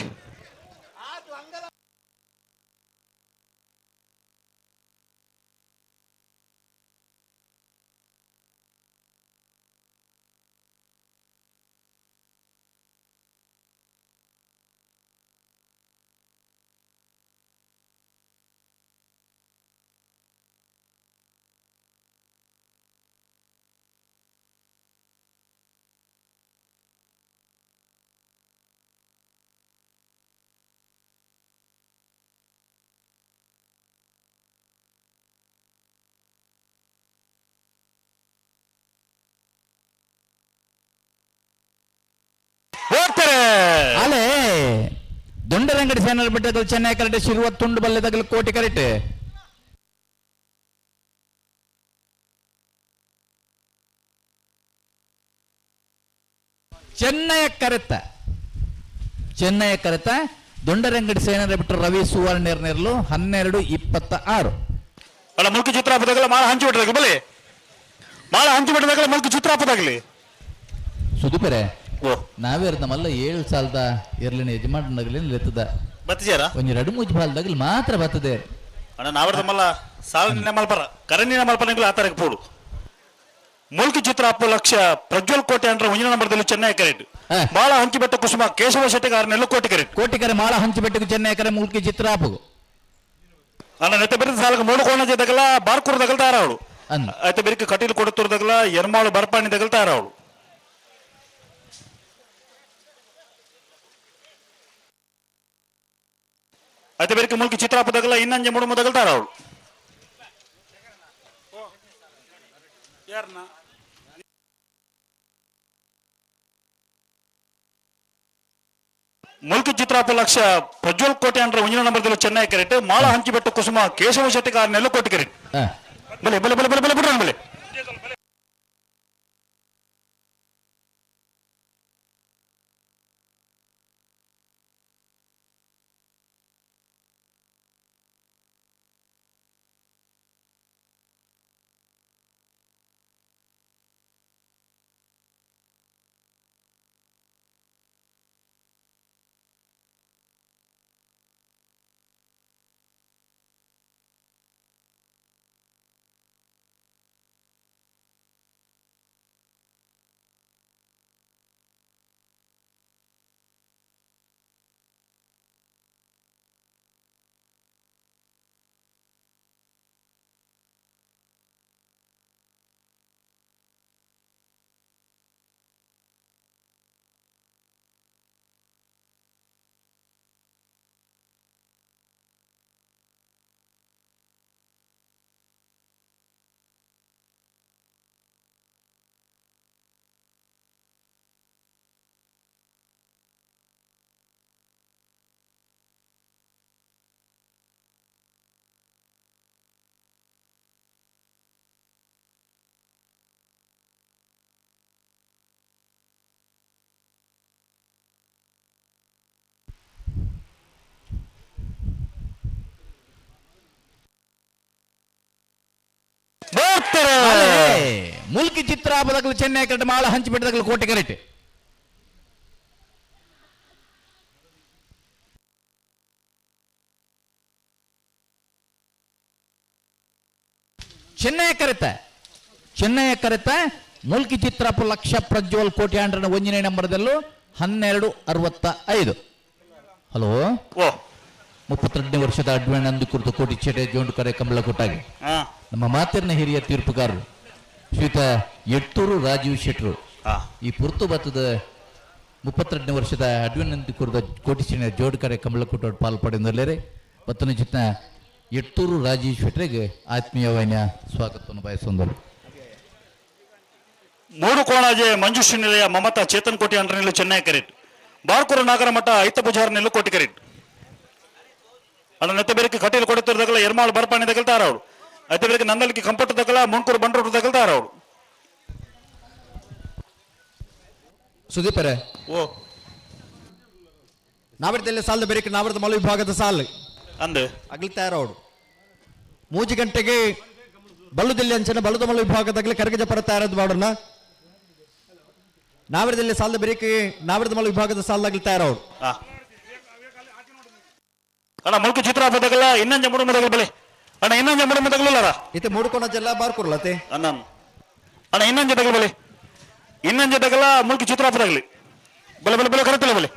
ಅಲೆ ದೊಂಡರಂಗಡಿ ಸೇನಲ್ ಬಿಟ್ಟದ್ದು ಚೆನ್ನೈ ಕರೆಕ್ಟ್ ಶಿರುವ ತುಂಡು ಬಲ್ಲೆದಾಗಲಿ ಕೋಟಿ ಕರೆಕ್ಟ್ ಚೆನ್ನೈ ಕರೆತ ದೊಂಡರಂಗಡಿ ಸೇನರ ಬಿಟ್ಟು ರವಿ ಸುವರ್ಣರ್ನೆರ್ಲು 12:26 ಅಲ್ಲ ಮುಲ್ಕಿ ಚಿತ್ರಾಪದಾಗಲ್ಲ ಮಾಳ ಹಂಚಿ ಬಿಟ್ಟದಾಗಲಿ ಬಲೆ ಮಾಳ ಹಂಚಿ ಬಿಟ್ಟದಾಗಲ್ಲ ಮುಲ್ಕಿ ಚಿತ್ರಾಪದಾಗಲಿ ಸುದುಪೆರೆ ನಾವೇರ್ದ ಮಲ್ಲ 7 ಸಾಲದ ಇರ್ಲಿನ ಯಜಮಾನ್ರನಾಗಲೇನು ಲೆತ್ತದ ಬತ್ತಿಜಾರ ಒಂಜಿ 2-3 ಬಾಲ್ದಾಗಲಿ ಮಾತ್ರ ಬರ್ತದೆ ಅಣ್ಣ ನಾವರ್ದ ಮಲ್ಲ ಸಾಲಿನ ಮಲ್ಪರ ಕರಣಿನ ಮಲ್ಪನೆಗಳು ಆತರಕ್ಕೆ ಪೋಡು ಮುಲ್ಕಿ ಚಿತ್ರ ಲಕ್ಷ ಪ್ರಜ್ವಲ್ ಕೋಟೆ ಅಂದ್ರೆ ಮುಂದಿನ ನಂಬರ್ದಲ್ಲಿ ಚೆನ್ನೈ ಕರೆಕ್ಟ್ ಮಾಳ ಹಂಚಿ ಬೆಟ್ಟ ಕುಸುಮ ಕೇಶವ ಶೆಟ್ಟಿಗಾರನೆಲ್ಲ ಕೋಟಿ ಕರೆಕ್ಟ್ ಕೋಟಿಕರೆ ಮಾಳ ಹಂಚಿ ಬೆಟ್ಟಕ್ಕೆ ಚೆನ್ನೈ ಕರೆ ಮುಲ್ಕಿ ಚಿತ್ರ ಆಪಗು ಅಣ್ಣ ನೆತ್ತ ಬೆರೆದ ಸಾಲಕ್ಕೆ 3 ಕೋಣಜದಗಲ ಬಾರ್ಕೂರ್ದಗಲ್ ತಾರಾವಳು ಆಯ್ತು ಬೆರಿಕೆ ಕಟೀಲು ಕೊಡುತ್ತೂರ್ದಗಲ ಎರ್ಮಾಳು ಬರ್ಪಾಣಿದಗಲ್ ತಾರಾವಳು అయితే బెరికి ముల్కి చిత్రాపు దగ్గర ఇన్నంజ 3 మొదలుతారు అవಳು ಮುಲ್ಕಿ ಚಿತ್ರಾಪು ಲಕ್ಷ ಪ್ರಜ್ವಲ್ ಕೋಟೆ ಅಂದ್ರೆ ಒಂಜಿನ ನಂಬರ್ದಲ್ಲಿ ಚೆನ್ನೈ ಕರೆಕ್ಟ್ ಮಾಳ ಹಂಚಿಬೆಟ್ಟು ಕುಸುಮ ಕೇಶವ ಶೆಟ್ಟಿಗಾರನೆಲ್ಲ ಕೋಟಿ ಕರೆಕ್ಟ್ ಬಲೆ ಬಲೆ ಬಲೆ ಬಲೆ ಬಲೆ ಬಿಡ್ರ ಬಲೆ ಮುಲ್ಕಿ ಚಿತ್ರ ಹಬ್ಬದಾಗಲು ಚೆನ್ನೈ ಕರೆಕ್ಟ್ ಮಾಳ ಹಂಚಿಬಿಟ್ಟದಾಗಲು ಕೋಟೆ ಕರೆಕ್ಟ್ ಚೆನ್ನೈ ಕರೆತ ಮುಲ್ಕಿ ಚಿತ್ರಪ್ಪ ಲಕ್ಷ ಪ್ರಜ್ವಲ್ ಕೋಟಿ ಆಂಡ್ರನ 1ನೇ ನಂಬರ್ದಲ್ಲೂ 1265. ಹಲೋ 32ನೇ ವರ್ಷದ ಅಡ್ವಾಣಂದು ಕುರಿತು ಕೋಟಿ ಚೇಟೆ ಜೋಂಡು ಕರೆ ಕಂಬಳ ಕೊಟ್ಟಾಗಿ ನಮ್ಮ ಮಾತಿನ ಹಿರಿಯ ತೀರ್ಪುಗಾರರು ಶ್ರೀಯುತ ಎಟ್ಟೂರು ರಾಜೀವ್ ಶೆಟ್ರು ಈ ಪುರ್ತು ಬತ್ತದ 32ನೇ ವರ್ಷದ ಅಡ್ವಾಣಂದು ಕುರಿತ ಕೋಟಿ ಚೇಟೆ ಜೋಡು ಕರೆ ಕಂಬಳ ಕೊಟ್ಟ ಪಾಲ್ಪಡೆಂದಲ್ಲೇ ಪತ್ತನ ಚಿತ್ನ ಎಟ್ಟೂರು ರಾಜೀವ್ ಶೆಟ್ರಿಗೆ ಆತ್ಮೀಯವಾದ ಸ್ವಾಗತವನ್ನು ಬಯಸೊಂದರು. 3 ಕೋಣಾಜೆ ಮಂಜುಶ್ರೀ ನಿಲಯ ಮಮತಾ ಚೇತನ್ ಕೋಟಿ ಅಂಡ್ರನಿಲ್ಲು ಚೆನ್ನೈ ಕರೆಟ್ ಬಾರ್ಕೂರು ನಾಗರ ಮಠ ಐತ ಪೂಜಾರ ನಿಲ್ಲು ಕೋಟಿ ಕರೆಟ್ ಅಣ್ಣ ನೆತ್ತ ಬೇರೆ ಕಟೀಲು ಕೊಡುತ್ತಿರದಾಗಲ್ಲ ಎರ್ಮಾಳು ಬರ್ಪಾಣಿ ತಗಲ್ತಾರ ಅವರು ಐತ ಬೇರೆ ನಂದಲಿಕ್ಕೆ ಕಂಪಟ್ಟು ತಗಲ ಮುನ್ಕೂರು ಬಂಡೂರು ತಗಲ್ತಾರ ಅವರು. ಸುದೀಪರೇ ನಾವಿರ್ದಲ್ಲಿ ಸಾಲದ ಬೇರೆ ನಾವಿರ್ದ ಮಲ ವಿಭಾಗದ ಸಾಲು ಅಂದೆ ಅಗಲ್ತಾರ ಅವರು 3 ಗಂಟೆಗೆ ಬಲ್ಲುದಲ್ಲಿ ಅಂಚನೆ ಬಲ್ಲುದ ಮಲ ವಿಭಾಗದಾಗಲಿ ಕರಗಜ ಪರ ತಯಾರದ್ ಮಾಡೋಣ. ನಾವಿರದಲ್ಲಿ ಸಾಲದ ಬೇರೆ ನಾವಿರದ ಮಲ ವಿಭಾಗದ ಸಾಲದಾಗಲಿ ತಯಾರವ್ರು ಅಣ್ಣ ಮುಲ್ಕು ಚಿತ್ರ ಹಬ್ಬದಾಗಲ್ಲ ಇನ್ನೊಂಜ ಮೂಡು ಮದಗಳು ಬೆಲೆ ಅಣ್ಣ ಇನ್ನೊಂಜ ಮೂಡು ಮದಗಳಿಲ್ಲ ಇತ್ತೆ ಮೂಡ್ಕೋಣ ಜಲ್ಲ ಬಾರ್ಕೂರ್ಲತೆ ಅಣ್ಣ ಇನ್ನೊಂಜ ತಗಲ್ ಬೆಲೆ ಇನ್ನೊಂಜ ತಗಲ ಮುಲ್ಕು ಚಿತ್ರ ಹಬ್ಬದಾಗಲಿ ಬೆಲೆ ಬೆಲೆ ಬೆಲೆ ಕರೆಕ್ಟಿಲ್ಲ ಬೆಲೆ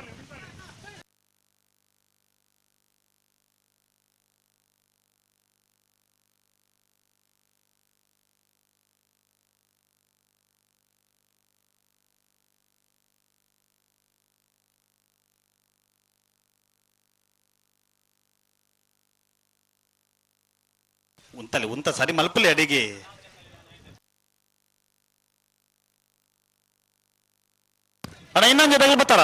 ಉಂತ ಸರಿ ಮಲ್ಪಲಿ ಅಡಿಗೆ ಅಣ್ಣ ಇನ್ನೊಂದು ಜೊತೆಗೆ ಬರ್ತಾರ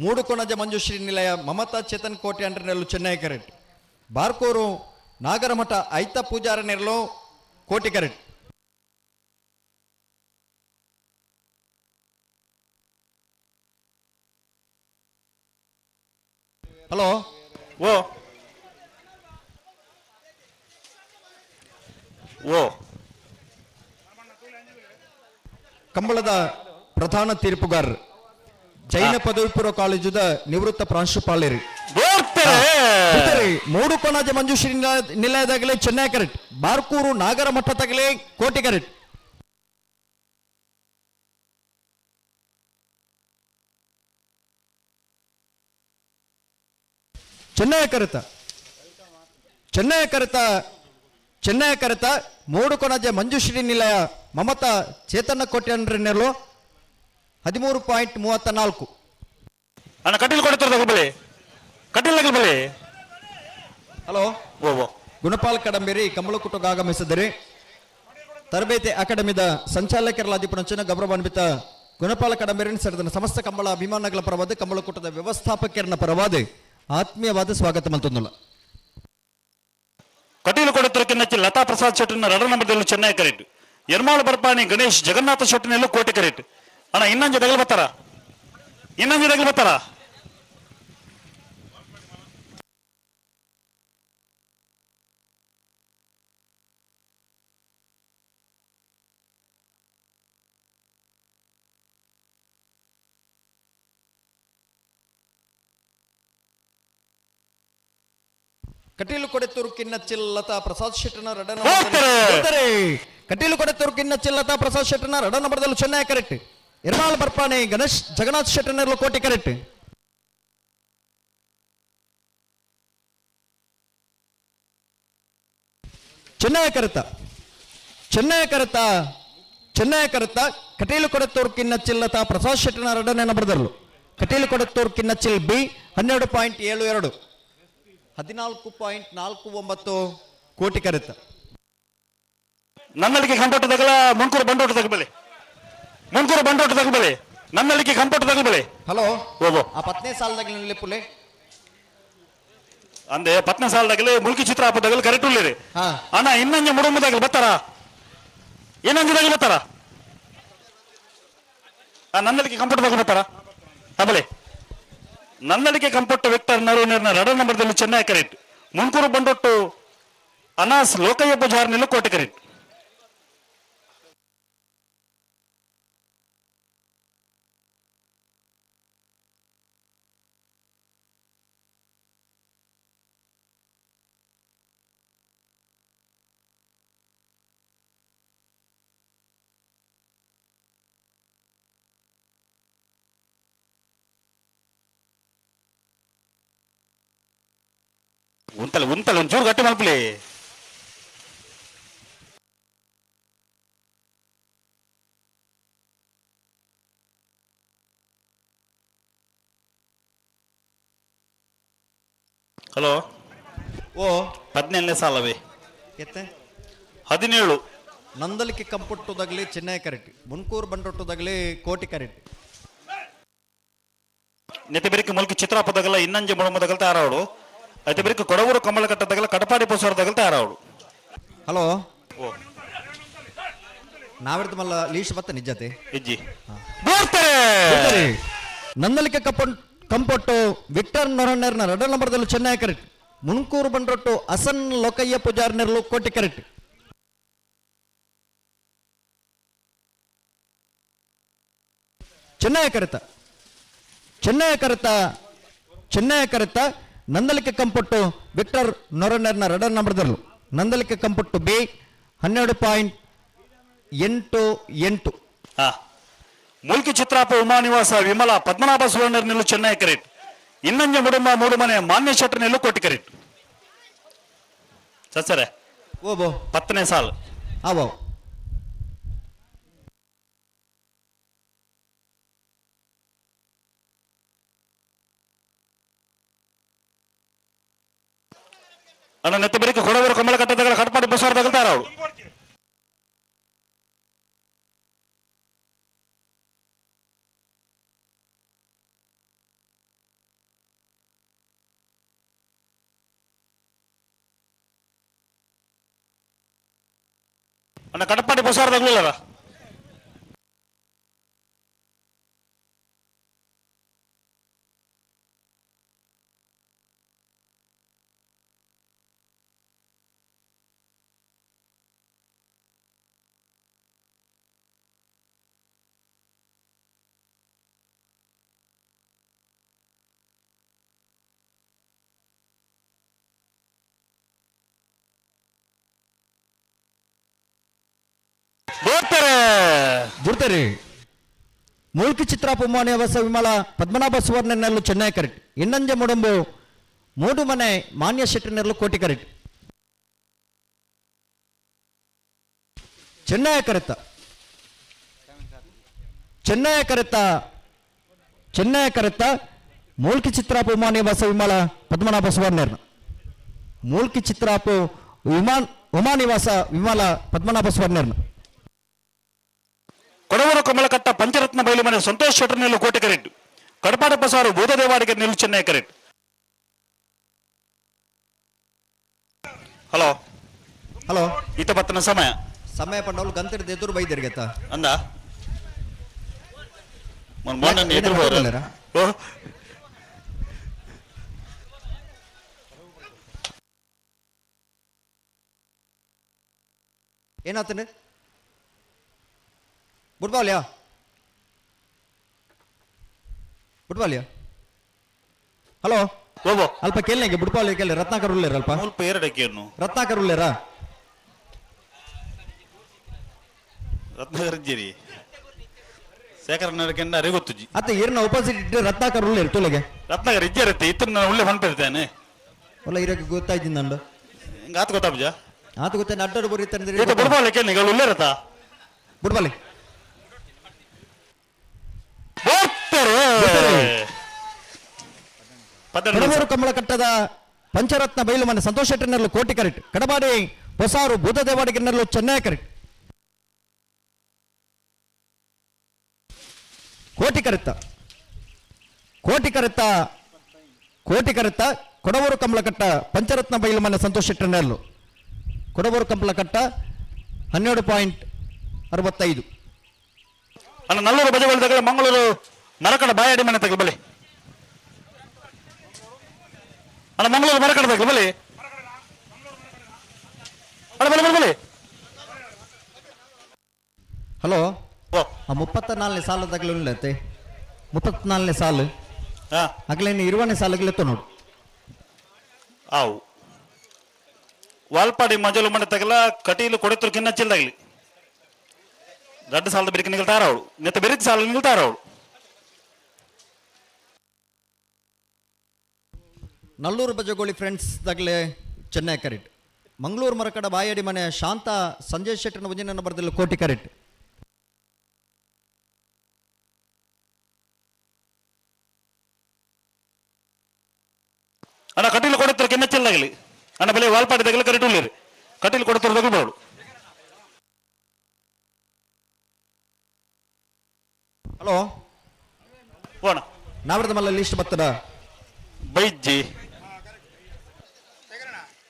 ಮೂಡುಕೊಣಜ ಮಂಜುಶ್ರೀ ನಿಲಯ ಮಮತಾ ಚೇತನ್ ಕೋಟೆ ಅಂಡ್ರನೆಲ್ಲು ಚೆನ್ನೈ ಕರೆಟ್ ಬಾರ್ಕೂರು ನಾಗರಮಠ ಐತ ಪೂಜಾರ ನೆರಲು ಕೋಟಿ ಕರೆಟ್ ಹಲೋ ಕಂಬಳದ ಪ್ರಧಾನ ತೀರ್ಪುಗಾರರು ಜೈನ ಪದವಿ ಪೂರ್ವ ಕಾಲೇಜುದ ನಿವೃತ್ತ ಪ್ರಾಂಶುಪಾಲರು ಮೂಡುಕೊಣಜ ಮಂಜುಶ್ರೀ ನಿಲಯದಾಗಲೇ ಚೆನ್ನೈ ಕರೆಟ್ ಬಾರ್ಕೂರು ನಾಗರ ಮಠ ತಗಲೇ ಕೋಟಿ ಕರೆಟ್ ಚೆನ್ನೈ ಕರೆತ ಮೂಡುಕೊಣಜ ಮಂಜುಶ್ರೀ ನಿಲಯ ಮಮತಾ ಚೇತನ ಕೋಟೆ ಅಂಡ್ರನೆಲ್ಲು 13.34. ಅಣ್ಣ ಕಟೀಲ್ ಕೊಡುತ್ತಿರೋದು ಬೆಲೆ ಕಟೀಲ್ ಬೆಲೆ ಹಲೋ ಗುಣಪಾಲ್ ಕಡಂಬೇರಿ ಕಂಬಳಕುಟ್ಟಗೆ ಆಗಮಿಸಿದರೆ ತರಬೇತಿ ಅಕಾಡೆಮಿದ ಸಂಚಾಲಕರಲಾದಿ ಪುಣಚಿನ ಗೌರವಾನ್ವಿತ ಗುಣಪಾಲ ಕಡಂಬೇರಿನ ಸೇರಿದ ಸಮಸ್ತ ಕಂಬಳ ಅಭಿಮಾನಗಳ ಪರವಾದ ಕಂಬಳಕೂಟದ ವ್ಯವಸ್ಥಾಪಕರನ್ನ ಪರವಾದ ಆತ್ಮೀಯವಾದ ಸ್ವಾಗತ ಮಂತೊಂದುಲ್ಲ. ಕಟೀಲು ಕೊಡುತ್ತಿರಕ್ಕಿನ್ನಚ್ಚಿ ಲತಾ ಪ್ರಸಾದ್ ಶೆಟ್ಟಿನ 2 ನಂಬರ್ದಲ್ಲೂ ಚೆನ್ನೈ ಕರೆಟ್ ಎರ್ಮಾಳು ಬರ್ಪಾಣಿ ಗಣೇಶ್ ಜಗನ್ನಾಥ ಶೆಟ್ಟಿನಲ್ಲೂ ಕೋಟೆ ಕರೆಟ್ ಅಣ್ಣ ಇನ್ನೊಂದು ತಗಲ್ ಬರ್ತಾರ ಕಟೀಲು ಕೊಡೆತ್ತೂರು ಕಿನ್ನಚ್ಚಿಲ್ ಲತಾ ಪ್ರಸಾದ್ ಶೆಟ್ಟನ ಕಟೀಲು ಕೊಡೆತ್ತೂರು ಕಿನ್ನಚ್ಚಿಲ್ ಲತಾ ಪ್ರಸಾದ್ ಶೆಟ್ಟನ 2 ನಂಬರ್ದಲ್ಲೂ ಚೆನ್ನೈ ಕರೆಕ್ಟ್ ಎರ್ಮಾಳ್ ಬರ್ಪಾಣಿ ಗಣೇಶ್ ಜಗನ್ನಾಥ್ ಶೆಟ್ಟನರ್ಲು ಕೋಟಿ ಕರೆಕ್ಟ್ ಚೆನ್ನೈ ಕರೆತ ಕಟೀಲು ಕೊಡೆತ್ತೂರು ಕಿನ್ನಚ್ಚಿಲ್ ಲತಾ ಪ್ರಸಾದ್ ಶೆಟ್ಟನ 2ನೇ ನಂಬರ್ದಲ್ಲೂ ಕಟೀಲು ಕೊಡೆತ್ತೂರು ಕಿನ್ನಚ್ಚಿಲ್ ಬಿ 12.72 14.49 ಕೋಟಿ ಕರೆತ ನನ್ನಲ್ಲಿಗೆ ಕಂಪೌಂಡ್ ತಗಲ ಮುನ್ಕೂರು ಬಂಡೋಟ ತಗಬಲೆ ನನ್ನಲ್ಲಿಗೆ ಕಂಪೌಂಡ್ ತಗಬಲೆ ಹಲೋ ಆ 10ನೇ ಸಾಲದಾಗಲಿ ಪುಲೆ ಅಂದೆ 10ನೇ ಸಾಲದಾಗಲಿ ಮುಲ್ಕಿ ಚಿತ್ರ ಹಬ್ಬದಾಗಲಿ ಕರೆಕ್ಟ್ ಉಳ್ಳಿರಿ ಅಣ್ಣ ಇನ್ನೊಂದು ಮುಡುಮದಾಗಲಿ ಬರ್ತಾರ ಇನ್ನೊಂದು ಬರ್ತಾರ ನನ್ನಲ್ಲಿಗೆ ಕಂಪೌಂಡ್ ತಗಲ್ ಬರ್ತಾರ ಹಬಲೆ ನನ್ನಲ್ಲಿಗೆ ಕಂಪೌಂಡ್ ವ್ಯಕ್ತರ್ 2 ನಂಬರ್ದಲ್ಲಿ ಚೆನ್ನೈ ಕರೆಕ್ಟ್ ಮುನ್ಕೂರು ಬಂಡೊಟ್ಟು ಅನಾಸ್ ಲೋಕಯ್ಯ ಪೂಜಾರ್ ನಿಲ್ಲು ಕೋಟಿ ಕರೆಕ್ಟ್. ಉಂತಲ್ಲ ಒಂಚೂರು ಗಟ್ಟಿ ಮಲ್ಪಲಿ. ಹಲೋ ಓ 17ನೇ ಸಾಲವೇ ಎತ್ತೆ 17. ನಂದಲಿಕೆ ಕಂಪುಟ್ಟದಾಗಲಿ ಚೆನ್ನೈ ಕರೆಕ್ಟ್, ಮುನ್ಕೂರು ಬಂಡೊಟ್ಟದಾಗಲಿ ಕೋಟಿ ಕರೆಕ್ಟ್. ನೆತೆ ಬೆರಿಕೆ ಮೊಲ್ಕಿ ಚಿತ್ರಾಪದಾಗಲ್ಲ ಇನ್ನಂಜೆ ಮೊಳಮದಾಗಲ್ ತಯಾರಾವಡು. అయితే బరికి కొడవూరు కమ్మల కట్ట దగ్గర కడపాడి పొసర దగ్గర తయారావుడు. హలో ఓ ನಾವಿರ್ದ ಮಲ್ಲ ಲೀಶ್ ಬತ್ತ ನಿಜತೆ ಇಜ್ಜಿ ನಂದಲಿಕೆ ಕಂಪೊಟ್ಟು ವಿಕ್ಟರ್ ನೊರಣ್ಣರ್ನ 2 ನಂಬರ್ದಲ್ಲೂ ಚೆನ್ನೈ ಕರೆಕ್ಟ್, ಮುನ್ಕೂರು ಬಂಡ್ರೊಟ್ಟು ಹಸನ್ ಲೋಕಯ್ಯ ಪೂಜಾರ್ನೆರ್ಲು ಕೋಟಿ ಕರೆಕ್ಟ್. ಚೆನ್ನೈ ಕರೆತ ನಂದಲಿಕೆ ಕಂಪೊಟ್ಟು ವಿಕ್ಟರ್ ನೊರಣ್ಣರ್ನ 2 ನಂಬರ್ದಲ್ಲೂ ನಂದಲಿಕೆ ಕಂಪೊಟ್ಟು ಬಿ 12.88. ಮೂಲ್ಕಿ ಚಿತ್ರಾಪ ಉಮಾನಿವಾಸ ವಿಮಲ ಪದ್ಮನಾಭ ಸುವರ್ಣರ್ ನಿಲ್ಲು ಚೆನ್ನೈ ಕರೆಕ್ಟ್, ಇನ್ನಂಜ ಮುಡುಂಬ ಮೂಡು ಮನೆ ಮಾನ್ಯ ಶೆಟ್ಟರ್ ನಿಲ್ಲು ಕೋಟಿ ಕರೆಕ್ಟ್. ಸಸರೆ ಓ ಬೋ 10ನೇ ಸಾಲ್ ಆವೋ ಅಣ್ಣ ನೆತ್ತ ಬರೀಕ ಕೊಡವರು ಕಮಲ ಕಟ್ಟದಾಗ ಕಟ್ಪಾಡಿ ಬಸಾರ ತಗಲ್ತಾರ ಅವರು. ಅಣ್ಣ ಕಟ್ಪಾಡಿ ಬಸಾರ ತಗಲಿಲ್ಲ. ದುಡ್ತಾರೆ ಮೂಲ್ಕಿ ಚಿತ್ರಾಪ ಉಮಾನಿವಾಸ ವಿಮಲ ಪದ್ಮನಾಭ ಸುವರ್ಣನೆಲ್ಲು ಚೆನ್ನೈ ಕರೆಕ್ಟ್, ಇನ್ನಂಜೆ ಮುಡುಂಬು ಮೂಡು ಮನೆ ಮಾನ್ಯ ಶೆಟ್ಟರ್ನೆರ್ಲು ಕೋಟಿ ಕರೆಕ್ಟ್. ಚೆನ್ನೈ ಕರೆತ ಮೂಲ್ಕಿ ಚಿತ್ರಾಪ ಉಮಾನಿವಾಸ ವಿಮಲ ಪದ್ಮನಾಭ ಸುವರ್ಣರ್ನ ಮೂಲ್ಕಿ ಚಿತ್ರಾಪು ಉಮಾನಿವಾಸ ವಿಮಲ ಪದ್ಮನಾಭ ಸುವರ್ಣರ್ನ ಕೊಡವೂರು ಕಮಲಕಟ್ಟ ಪಂಚರತ್ನ ಬಯಲು ಮನೆ ಸಂತೋಷ್ ಶೆಟ್ಟರ್ ನಿಲ್ಲು ಕೋಟಿ ಕರೆಕ್ಟ್, ಕಡಪಾಡ ಬಸಾರು ಬೂದದೇವಾಡಿಗೆ ನಿಲ್ಲು ಚೆನ್ನೈ ಕರೆಕ್ಟ್. ಹಲೋ ಹಲೋ ಈತ ಬತ್ತನ ಸಮಯ ಪಂಡವಲು ಗಂತಿಡ್ದು ಎದುರು ಬೈದಿರ್ಗೆತ್ತ ಅಂದ ಮೊನ್ನ ಎದುರು ಓ ಏನಾತನೆ ಬುಡ್ಬಾಲ್ಯಾ ಹಲೋ ಓಬೋ ಅಲ್ಪ ಕೇಳಂಗೆ ಬುಡ್ಬಾಲ್ ಕೇಳಿ ರತ್ನಾಕರ್ ಉಳ್ಳೇರ ಅಲ್ಪ ಸ್ವಲ್ಪ ಎರಡಕ್ಕೇನು ರತ್ನಾಕರ್ ಉಳ್ಳೇರ ರತ್ನಗರಂಜೇರಿ ಶೇಖರ ನರಕೆಂಡ ಅರಿಗೊತ್ತುಜಿ ಅತ್ತ ಈರ್ನ ಅಪೋಸಿಟ್ ಇಟ್ಟು ರತ್ನಾಕರ್ ಉಳ್ಳೇರು ತುಲೆಗೆ ರತ್ನಗರ ಇಜ್ಜರತ್ತೆ ಇತ್ತು ನಾನು ಒಳ್ಳೆ ಹೊಂಟಿರ್ತೇನೆ ಒಲ್ಲ ಇರಕ್ಕೆ ಗೊತ್ತಾಯ್ತು ನಂಡು ಹಿಂಗ ಆತ ಗೊತ್ತಾಬಜ ಆತ ಗೊತ್ತೇನೆ ಅಡ್ಡಾಡು ಬರೀ ತಂದ್ರೆ ಬುಡ್ಬಾಲ್ ಕೇಳಿ ನೀವು ಒಳ್ಳೆ ರಥ ಬುಡ್ಬಾಲಿ ಕಡವೂರು ಕಮಲ ಕಟ್ಟದ ಪಂಚರತ್ನ ಬಯಲು ಮನೆ ಸಂತೋಷ್ ಶೆಟ್ಟರ್ನೆರ್ಲು ಕೋಟಿ ಕರೆಕ್ಟ್, ಕಡಬಾಡಿ ಹೊಸಾರು ಬೂದದೇವಾಡಿಗೆರ್ನೆರ್ಲು ಚೆನ್ನೈ ಕರೆಕ್ಟ್. ಕೋಟಿ ಕರೆತ್ತ ಕೊಡವೂರು ಕಮಲ ಕಟ್ಟ ಪಂಚರತ್ನ ಬಯಲು ಮನೆ ಸಂತೋಷ್ ಶೆಟ್ಟರ್ನೆರ್ಲು ಕೊಡವೂರು ಕಮಲ ಕಟ್ಟ 12.65. ಅಣ್ಣ ನಲ್ಲೂರು ಬಜೆಗಳ ತಗಲ ಮಂಗಳೂರು ಮರಕಡ ಬಾಯಾಡಿ ಮನೆ ತಗಲ ಬಲಿ ಅಣ್ಣ ಮಂಗಳೂರು ಮರಕಡ ತಗಲ ಬಲಿ ಅಣ್ಣ ಬಲೆ ಬಲೆ ಹಲೋ ಓ 34ನೇ ಸಾಲದಾಗಲೇ ಉಳ್ಳತೆ 34ನೇ ಸಾಲು ಹಾ ಆಗ್ಲೇನು 20ನೇ ಸಾಲಗಲೆತ್ತ ನೋಡು ಆವು ವಾಲ್ಪಾಡಿ ಮಜಲು ಮನೆ ತಗಲ ಕಟೀಲು ಕೊಡೆತರು ಕಿನ್ನ ಚಿಲ್ದಾಗ್ಲಿ 2 ಸಾಲದ ಬೆರಿಕೆ ನಿಲ್ತಾರ ಅವಳು ನೆತ್ತ ಬೆರಿದ ಸಾಲ ನಿಲ್ತಾರ ಅವಳು ನಲ್ಲೂರು ಬಜಗೋಳಿ ಫ್ರೆಂಡ್ಸ್ ದಾಗಲೇ ಚೆನ್ನೈ ಕರೆಕ್ಟ್ ಮಂಗಳೂರು ಮರಕಡ ಬಾಯಡಿ ಮನೆ ಶಾಂತ ಸಂಜಯ್ ಶೆಟ್ಟನ ಉಜಿನ ಬರ್ದಲ್ಲಿ ಕೋಟಿ ಕರೆಕ್ಟ್ ಅಣ್ಣ ಕಟೀಲು ಕೊಡೆತರು ಕಿನ್ನ ಚಿಲ್ದಾಗ್ಲಿ ಅಣ್ಣ ಬೆಲೆ ವಾಲ್ಪಾಡಿ ತಗಲ ಕರೆಕ್ಟ್ ಉಳ್ಳೇರಿ ಕಟೀಲು ಕೊಡೆತರು ತಗೊಳ್ಬಾರ್ದು ಹಲೋ ಓಣ ನಾವ್ರದ ಮಲ್ಲ ಲಿಸ್ಟ್ ಬರ್ತದ ಬೈಜ್ಜಿ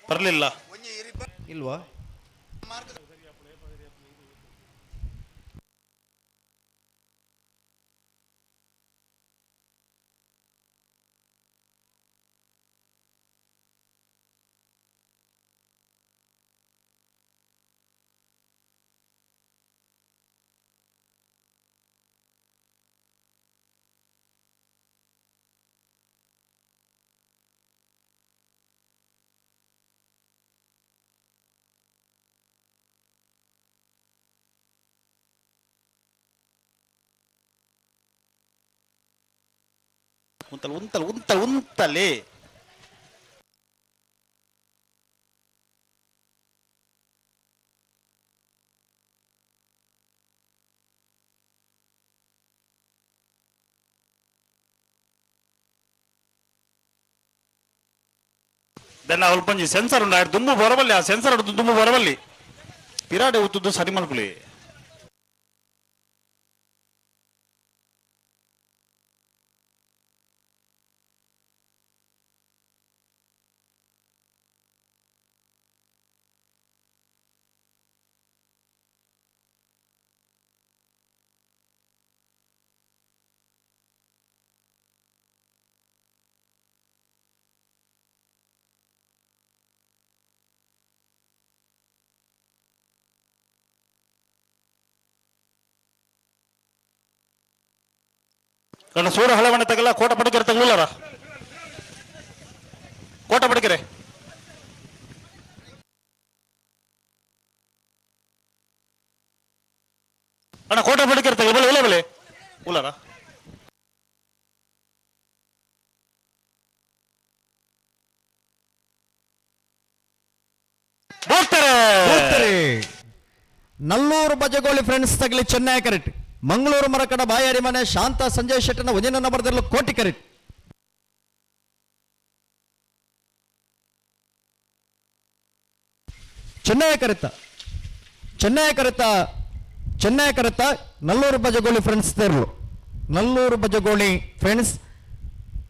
ಬರಲಿಲ್ಲ ಇಲ್ವಾ ಉಂತಲೇ ದೆನ್ನ ಅಲ್ಪಂಜಿ ಸೆನ್ಸರ್ ಉಂಡ ದುಂಬು ಬರಬಲ್ಲಿ ಆ ಸೆನ್ಸರ್ ದುಂಬು ಬರಬಲ್ಲಿ ಪಿರಾಡೆ ಉತ್ತದ್ದು ಸರಿ ಮಲ್ಪಲಿ ಕಣ್ಣ ಸೂರ ಹಳೆವಣ್ಣ ತಗಲ್ಲ ಕೋಟ ಪಡಿಕೆರೆ ತಗೊಳ್ಳಾರ ಕೋಟ ಪಡಿಕೆರೆ ಅಣ್ಣ ಕೋಟ ಪಡಿಕೆರೆ ತಗ ಬೆಲೆ ಬೆಲೆ ಬೆಲೆ ಉಳ್ಳಾರ ನಲ್ಲೂರು ಬಜಗೋಳಿ ಫ್ರೆಂಡ್ಸ್ ತಗಲಿ ಚೆನ್ನೈ ಕರೆಕ್ಟ್ ಮಂಗಳೂರು ಮರಕಡ ಬಾಯಾಡಿ ಮನೆ ಶಾಂತ ಸಂಜಯ್ ಶೆಟ್ಟನ ಉಜಿನ ನಂಬರ್ದಲ್ಲೂ ಕೋಟಿ ಕರೆಕ್ಟ್ ಚೆನ್ನೈ ಕರೆತ ನಲ್ಲೂರು ಬಜಗೋಳಿ ಫ್ರೆಂಡ್ಸ್ ತೇರ್ಲು ನಲ್ಲೂರು ಬಜಗೋಳಿ ಫ್ರೆಂಡ್ಸ್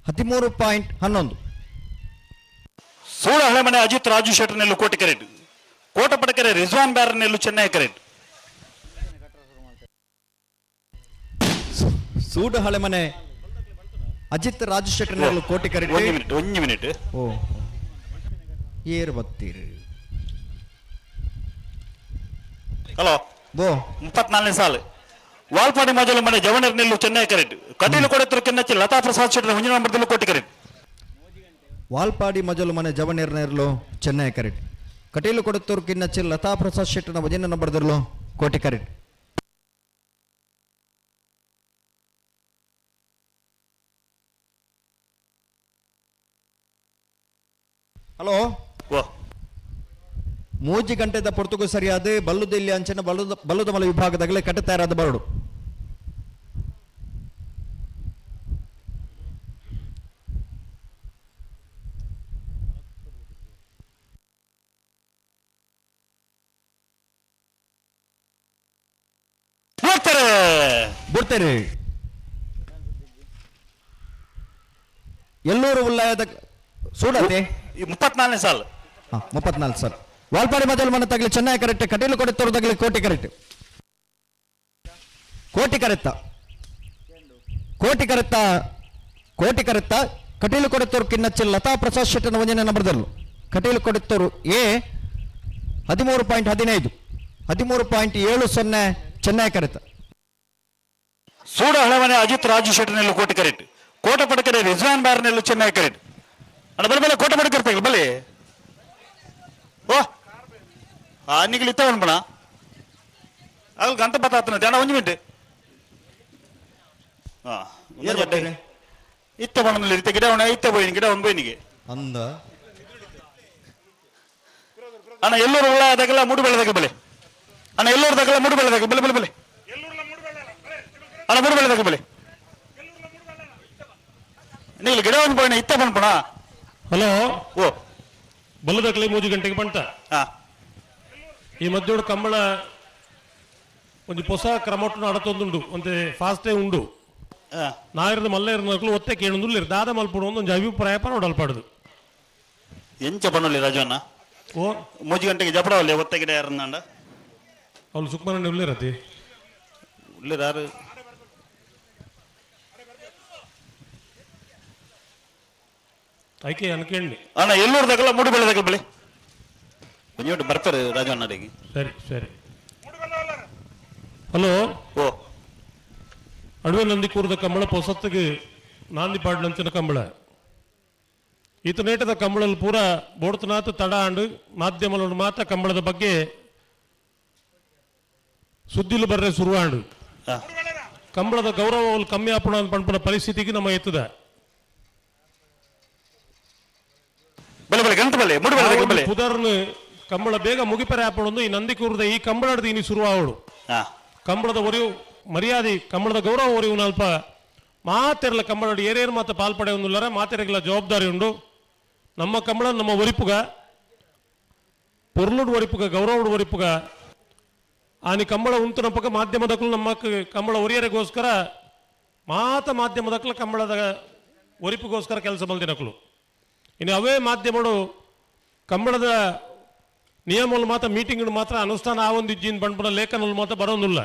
13.11 ಸೂಳ ಹಳೆಮನೆ ಅಜಿತ್ ರಾಜು ಶೆಟ್ಟರ್ನೆಲ್ಲು ಕೋಟಿ ಕರೆಕ್ಟ್ ಕೋಟ ಪಡಕೆರೆ ರಿಜ್ವಾನ್ ಬ್ಯಾರನೆಲ್ಲು ಚೆನ್ನೈ ಕರೆಕ್ಟ್ ಸೂಡು ಹಳೆ ಮನೆ ಅಜಿತ್ ರಾಜು ಶೆಟ್ಟರ್ನೆಲ್ಲು ಕೋಟಿ ಕರೆಕ್ಟ್ ಒಂದು ಮಿನಿಟ್ ಓ ಏರು ಬತ್ತೀರಿ ಹಲೋ ಬೋ 34ನೇ ಸಾಲು ವಾಲ್ಪಾಡಿ ಮಜಲು ಮನೆ ಜವಣರ್ ನೆಲ್ಲು ಚೆನ್ನೈ ಕರೆಕ್ಟ್ ಕಟೀಲು ಕೊಡೆತರು ಕೆನ್ನಚ್ಚಿ ಲತಾ ಪ್ರಸಾದ್ ಶೆಟ್ಟರ್ ಮುಂಜಿನ ನಂಬರ್ದಲ್ಲೂ ಕೋಟಿ ಕರೆಕ್ಟ್ ವಾಲ್ಪಾಡಿ ಮಜಲು ಮನೆ ಜವನೇರ್ನೇರ್ಲು ಚೆನ್ನೈ ಕರೆಕ್ಟ್ ಕಟೀಲು ಕೊಡುತ್ತೂರು ಕಿನ್ನಚ್ಚಿ ಲತಾ ಪ್ರಸಾದ್ ಶೆಟ್ಟನ ಭಜನ ನಂಬರ್ದಲ್ಲೂ ಕೋಟಿ ಕರೆಕ್ಟ್ ಹಲೋ ಮೂಜಿ ಗಂಟೆದ ಪೊರ್ತುಗು ಸರಿಯಾದ ಬಲ್ಲುದಿಲ್ಲಿ ಅಂಚನ ಬಲ್ಲುದ ಮಲ ವಿಭಾಗದಾಗಲೇ ಕಟ್ಟ ತಯಾರಾದ ಬರಡು ಬಿಡ್ತೇನೆ ಎಲ್ಲೂರು ಉಲ್ಲಾಯದ ಸೂಡತೆ 34ನೇ ಸಾಲು 34 ಸರ್ ವಾಲ್ಪಾಡಿ ಮಜಲ್ ಮನೆ ತಗಲಿ ಚೆನ್ನೈ ಕರೆಕ್ಟ್ ಕಟೀಲು ಕೊಡುತ್ತವರು ತಗಲಿ ಕೋಟಿ ಕರೆಕ್ಟ್ ಕೋಟಿ ಕರೆತ್ತ ಕಟೀಲು ಕೊಡುತ್ತವರು ಕಿನ್ನಚ್ಚಿ ಲತಾ ಪ್ರಸಾದ್ ಶೆಟ್ಟನ ವಂಜನೆ ನಂಬರ್ದಲ್ಲು ಕಟೀಲು ಕೊಡುತ್ತವರು ಎ 13.15 13.70 ಚೆನ್ನೈ ಕರೆತ. ಸೂಡ ಹಳಮನೆ ಅಜಿತ್ ರಾಜು ಶೆಟ್ಟರ್ನೆಲ್ಲು ಕೋಟಿ ಕರೆಕ್ಟ್. ಕೋಟ ಪಡಕರೆ ರಿಜ್ವಾನ್ ಬಾರ್ನೆಲ್ಲು ಚೆನ್ನೈ ಕರೆಕ್ಟ್. ಅಣ್ಣ ಬಲೆ ಕೋಟ ಪಡಕರ್ತಾರೆ ಬಲೆ ಓ ಅನ್ನಿಗಳು ಇತ್ತ ಅನ್ಬಣ ಅಲ್ಲಿ ಗಂತ ಬತ್ತಾತನ ಅಣ್ಣ 1 ಮಿನಿಟ್ ಇತ್ತ ಬಣ್ಣದಲ್ಲಿ ಇರುತ್ತೆ ಗಿಡ ಅವನ ಇತ್ತ ಬೋಯಿನ ಗಿಡ ಒಂದು ಬೋಯಿನಿಗೆ ಅಂದ ಅಣ್ಣ ಎಲ್ಲೂರು ಉಳ್ಳಾದಾಗೆಲ್ಲ ಮೂಡು ಬೆಳೆದಾಗ ಬೆಲೆ ಅಣ್ಣ ಎಲ್ಲೂರದಾಗೆಲ್ಲ ಮೂಡು ಬೆಳೆದಾಗ ಬೆಲೆ ಬೆಲೆ ಬೆಲೆ ಅಣ್ಣ ಮೂಡು ಬೆಳೆದಾಗ ಬೆಲೆ ನೀವು ಗಿಡ ಒಂದು ಬೋಯಿನ ಇತ್ತ ಬಣ್ಣ. ಹಲೋ ಓ ಬಲ್ಲದಕ್ಲೆ 3 ಗಂಟೆಗೆ ಬಂಟ ಈ ಮಧ್ಯೋಡು ಕಂಬಳ ಒಂದು ಹೊಸ ಕ್ರಮಟ್ಟು ನಡತೊಂದುಂಡು ಒಂದು ಫಾಸ್ಟೇ ಉಂಡು ನಾಯಿರದ ಮಲ್ಲೇರ್ನಕ್ಲು ಒತ್ತೆ ಕೇಳುದಿಲ್ಲ ದಾದ ಮಲ್ಪಡು ಒಂದು ಅಭಿಪ್ರಾಯ ಪರವಡಲ್ಪಡುದು ಎಂಚ ಬಣ್ಣಲ್ಲಿ ರಾಜವನ್ನ ಓ 3 ಗಂಟೆಗೆ ಜಪಡವಲ್ಲ ಒತ್ತೆ ಗಿಡ ಯಾರನ್ನ ಅವಳು ಸುಕ್ಮನ ಉಳ್ಳಿರತಿ ಉಳ್ಳಿರಾರು ಆಯ್ಕೆ ಅನ್ಕೇಳಿ ಅಣ್ಣ ಎಲ್ಲೂರದಾಗೆಲ್ಲ ಮೂಡು ಬೆಳೆದಾಗ ಬೆಳೆ ಒಂಜೋಟು ಬರ್ತಾರೆ ರಾಜವನ್ನರಿಗೆ. ಸರಿ ಸರಿ. ಹಲೋ ಓ ಅಡುವೆ ನಂದಿ ಕೂರದ ಕಂಬಳ ಪೊಸತ್ತಿಗೆ ನಾಂದಿ ಪಾಡ್ಲಂಚಿನ ಕಂಬಳ ಈತನೇಟದ ಕಂಬಳಲ್ಲಿ ಪೂರ ಬೋಡ್ತನಾಥ ತಡ ಆಂಡು ಮಾಧ್ಯಮಗಳು ಮಾತ್ರ ಕಂಬಳದ ಬಗ್ಗೆ ಸುದ್ದಿಲು ಬರ್ರೆ ಶುರುವಾಂಡು ಕಂಬಳದ ಗೌರವ ಕಮ್ಮಿ ಆಪಣ ಅಂತ ಪಂಪನ ಪರಿಸ್ಥಿತಿಗೆ ನಮ್ಮ ಎತ್ತದ ಬೆಲೆ ಬೆಲೆ ಗಂಟು ಬೆಲೆ ಮೂಡು ಬೆಳೆದಾಗ ಬೆಲೆ ಪುದರ್ನು ಕಂಬಳ ಬೇಗ ಮುಗಿಪರೆ ಆಪಣೊಂದು ಈ ನಂದಿ ಕೂರದ ಈ ಕಂಬಳದ ಇನಿ ಶುರುವಾವಡು ಕಂಬಳದ ಒರಿವು ಮರ್ಯಾದೆ ಕಂಬಳದ ಗೌರವ ಒರಿವು ಅಲ್ಪ ಮಾತೆರಲ ಕಂಬಳ ಏರೇನು ಮಾತ್ರ ಪಾಲ್ಪಡೆ ಒಂದಿಲ್ಲರ ಮಾತೆರೆಗಳ ಜವಾಬ್ದಾರಿ ಉಂಡು ನಮ್ಮ ಕಂಬಳ ನಮ್ಮ ಒರಿಪುಗ ಪೊರ್ಲುಡು ಒರಿಪುಗ ಗೌರವಡು ಒರಿಪುಗ ಆನಿ ಕಂಬಳ ಉಂತುನಪ್ಪಗ ಮಾಧ್ಯಮದಕ್ಕೂ ನಮ್ಮ ಕಂಬಳ ಒರಿಯರಿಗೋಸ್ಕರ ಮಾಧ್ಯಮದಕ್ಕಲ ಕಂಬಳದ ಒರಿಪುಗೋಸ್ಕರ ಕೆಲಸ ಬಂದಿನಕ್ಕಳು ಇನ್ನು ಅವೇ ಮಾಧ್ಯಮಗಳು ಕಂಬಳದ ನಿಯಮಗಳು ಮಾತ್ರ ಮೀಟಿಂಗ್ ಮಾತ್ರ ಅನುಷ್ಠಾನ ಆವೊಂದಿಜ್ಜಿನ ಬಂಡ್ಪುನ ಲೇಖನಗಳು ಮಾತ್ರ ಬರೋದಿಲ್ಲ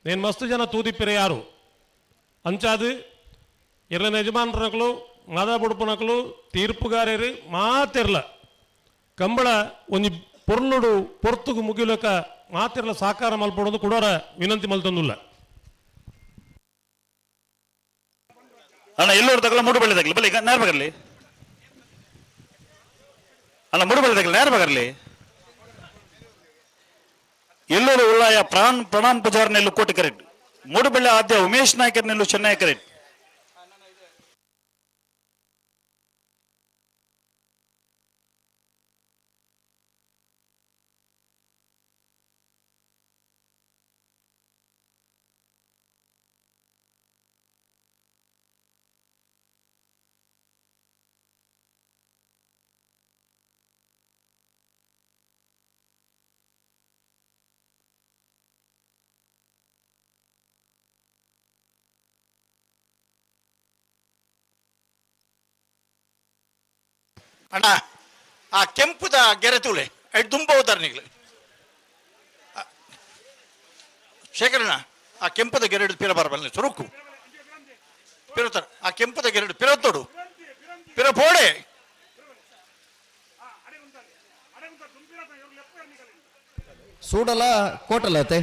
నేను ಮಸ್ತ್ ಜನ ತೂದಿಪ್ಪಿರೆ ಯಾರು ಅಂಚಾದು ಇರ್ಲಿನ ಯಜಮಾನರನಕಲು ಮಾದಾ ಬುಡುಪನಕಲು ತೀರ್ಪುಗಾರರು ಮಾತಿರ್ಲ ಕಂಬಳ ಒಂದು ಪೊರ್ಲುಡು ಪೊರ್ತುಗು ಮುಗಿಲಕ ಮಾತಿರ್ಲ ಸಾಕಾರ ಮಲ್ಪಡೋದು ಕೊಡೋರ ವಿನಂತಿ ಮಲ್ತಂದಿಲ್ಲ. ಅಣ್ಣ ಎಲ್ಲೂರು ತಗಲ ಮೂಡು ಬೆಳೆದಾಗಲಿ ಬಲಿ ನೇರ ಬಗರ್ಲಿ ಅಣ್ಣ ಮೂಡು ಬೆಳೆದಾಗಲಿ ನೇರ ಬಗರ್ಲಿ ಎಲ್ಲೂರು ಉಳ್ಳಾಯ ಪ್ರಣಾಮ್ ಪೂಜಾರ್ನೆಲ್ಲು ಕೋಟಿ ಕರೆಕ್ಟ್. ಮೂಡುಬೆಳ್ಳೆ ಆದ್ಯ ಉಮೇಶ್ ನಾಯ್ಕರ್ನೆಲ್ಲು ಚೆನ್ನೈ ಕರೆಕ್ಟ್. ಅಣ್ಣ ಆ ಕೆಂಪುದ ಗೆರೆ ತುಳೆ ಐದು ತುಂಬ ಉದಾಹರಣೆಗಳು ಶೇಖರಣ್ಣ ಆ ಕೆಂಪದ ಗೆರೆಡು ಪಿರ ಬರಬಲ್ಲ ಸುರುಕು ಪಿರತಾರ ಆ ಕೆಂಪದ ಗೆರೆಡು ಪಿರತ್ತೋಡು ಪಿರ ಪೋಡೆ ಸೂಡಲ ಕೋಟಲತೆ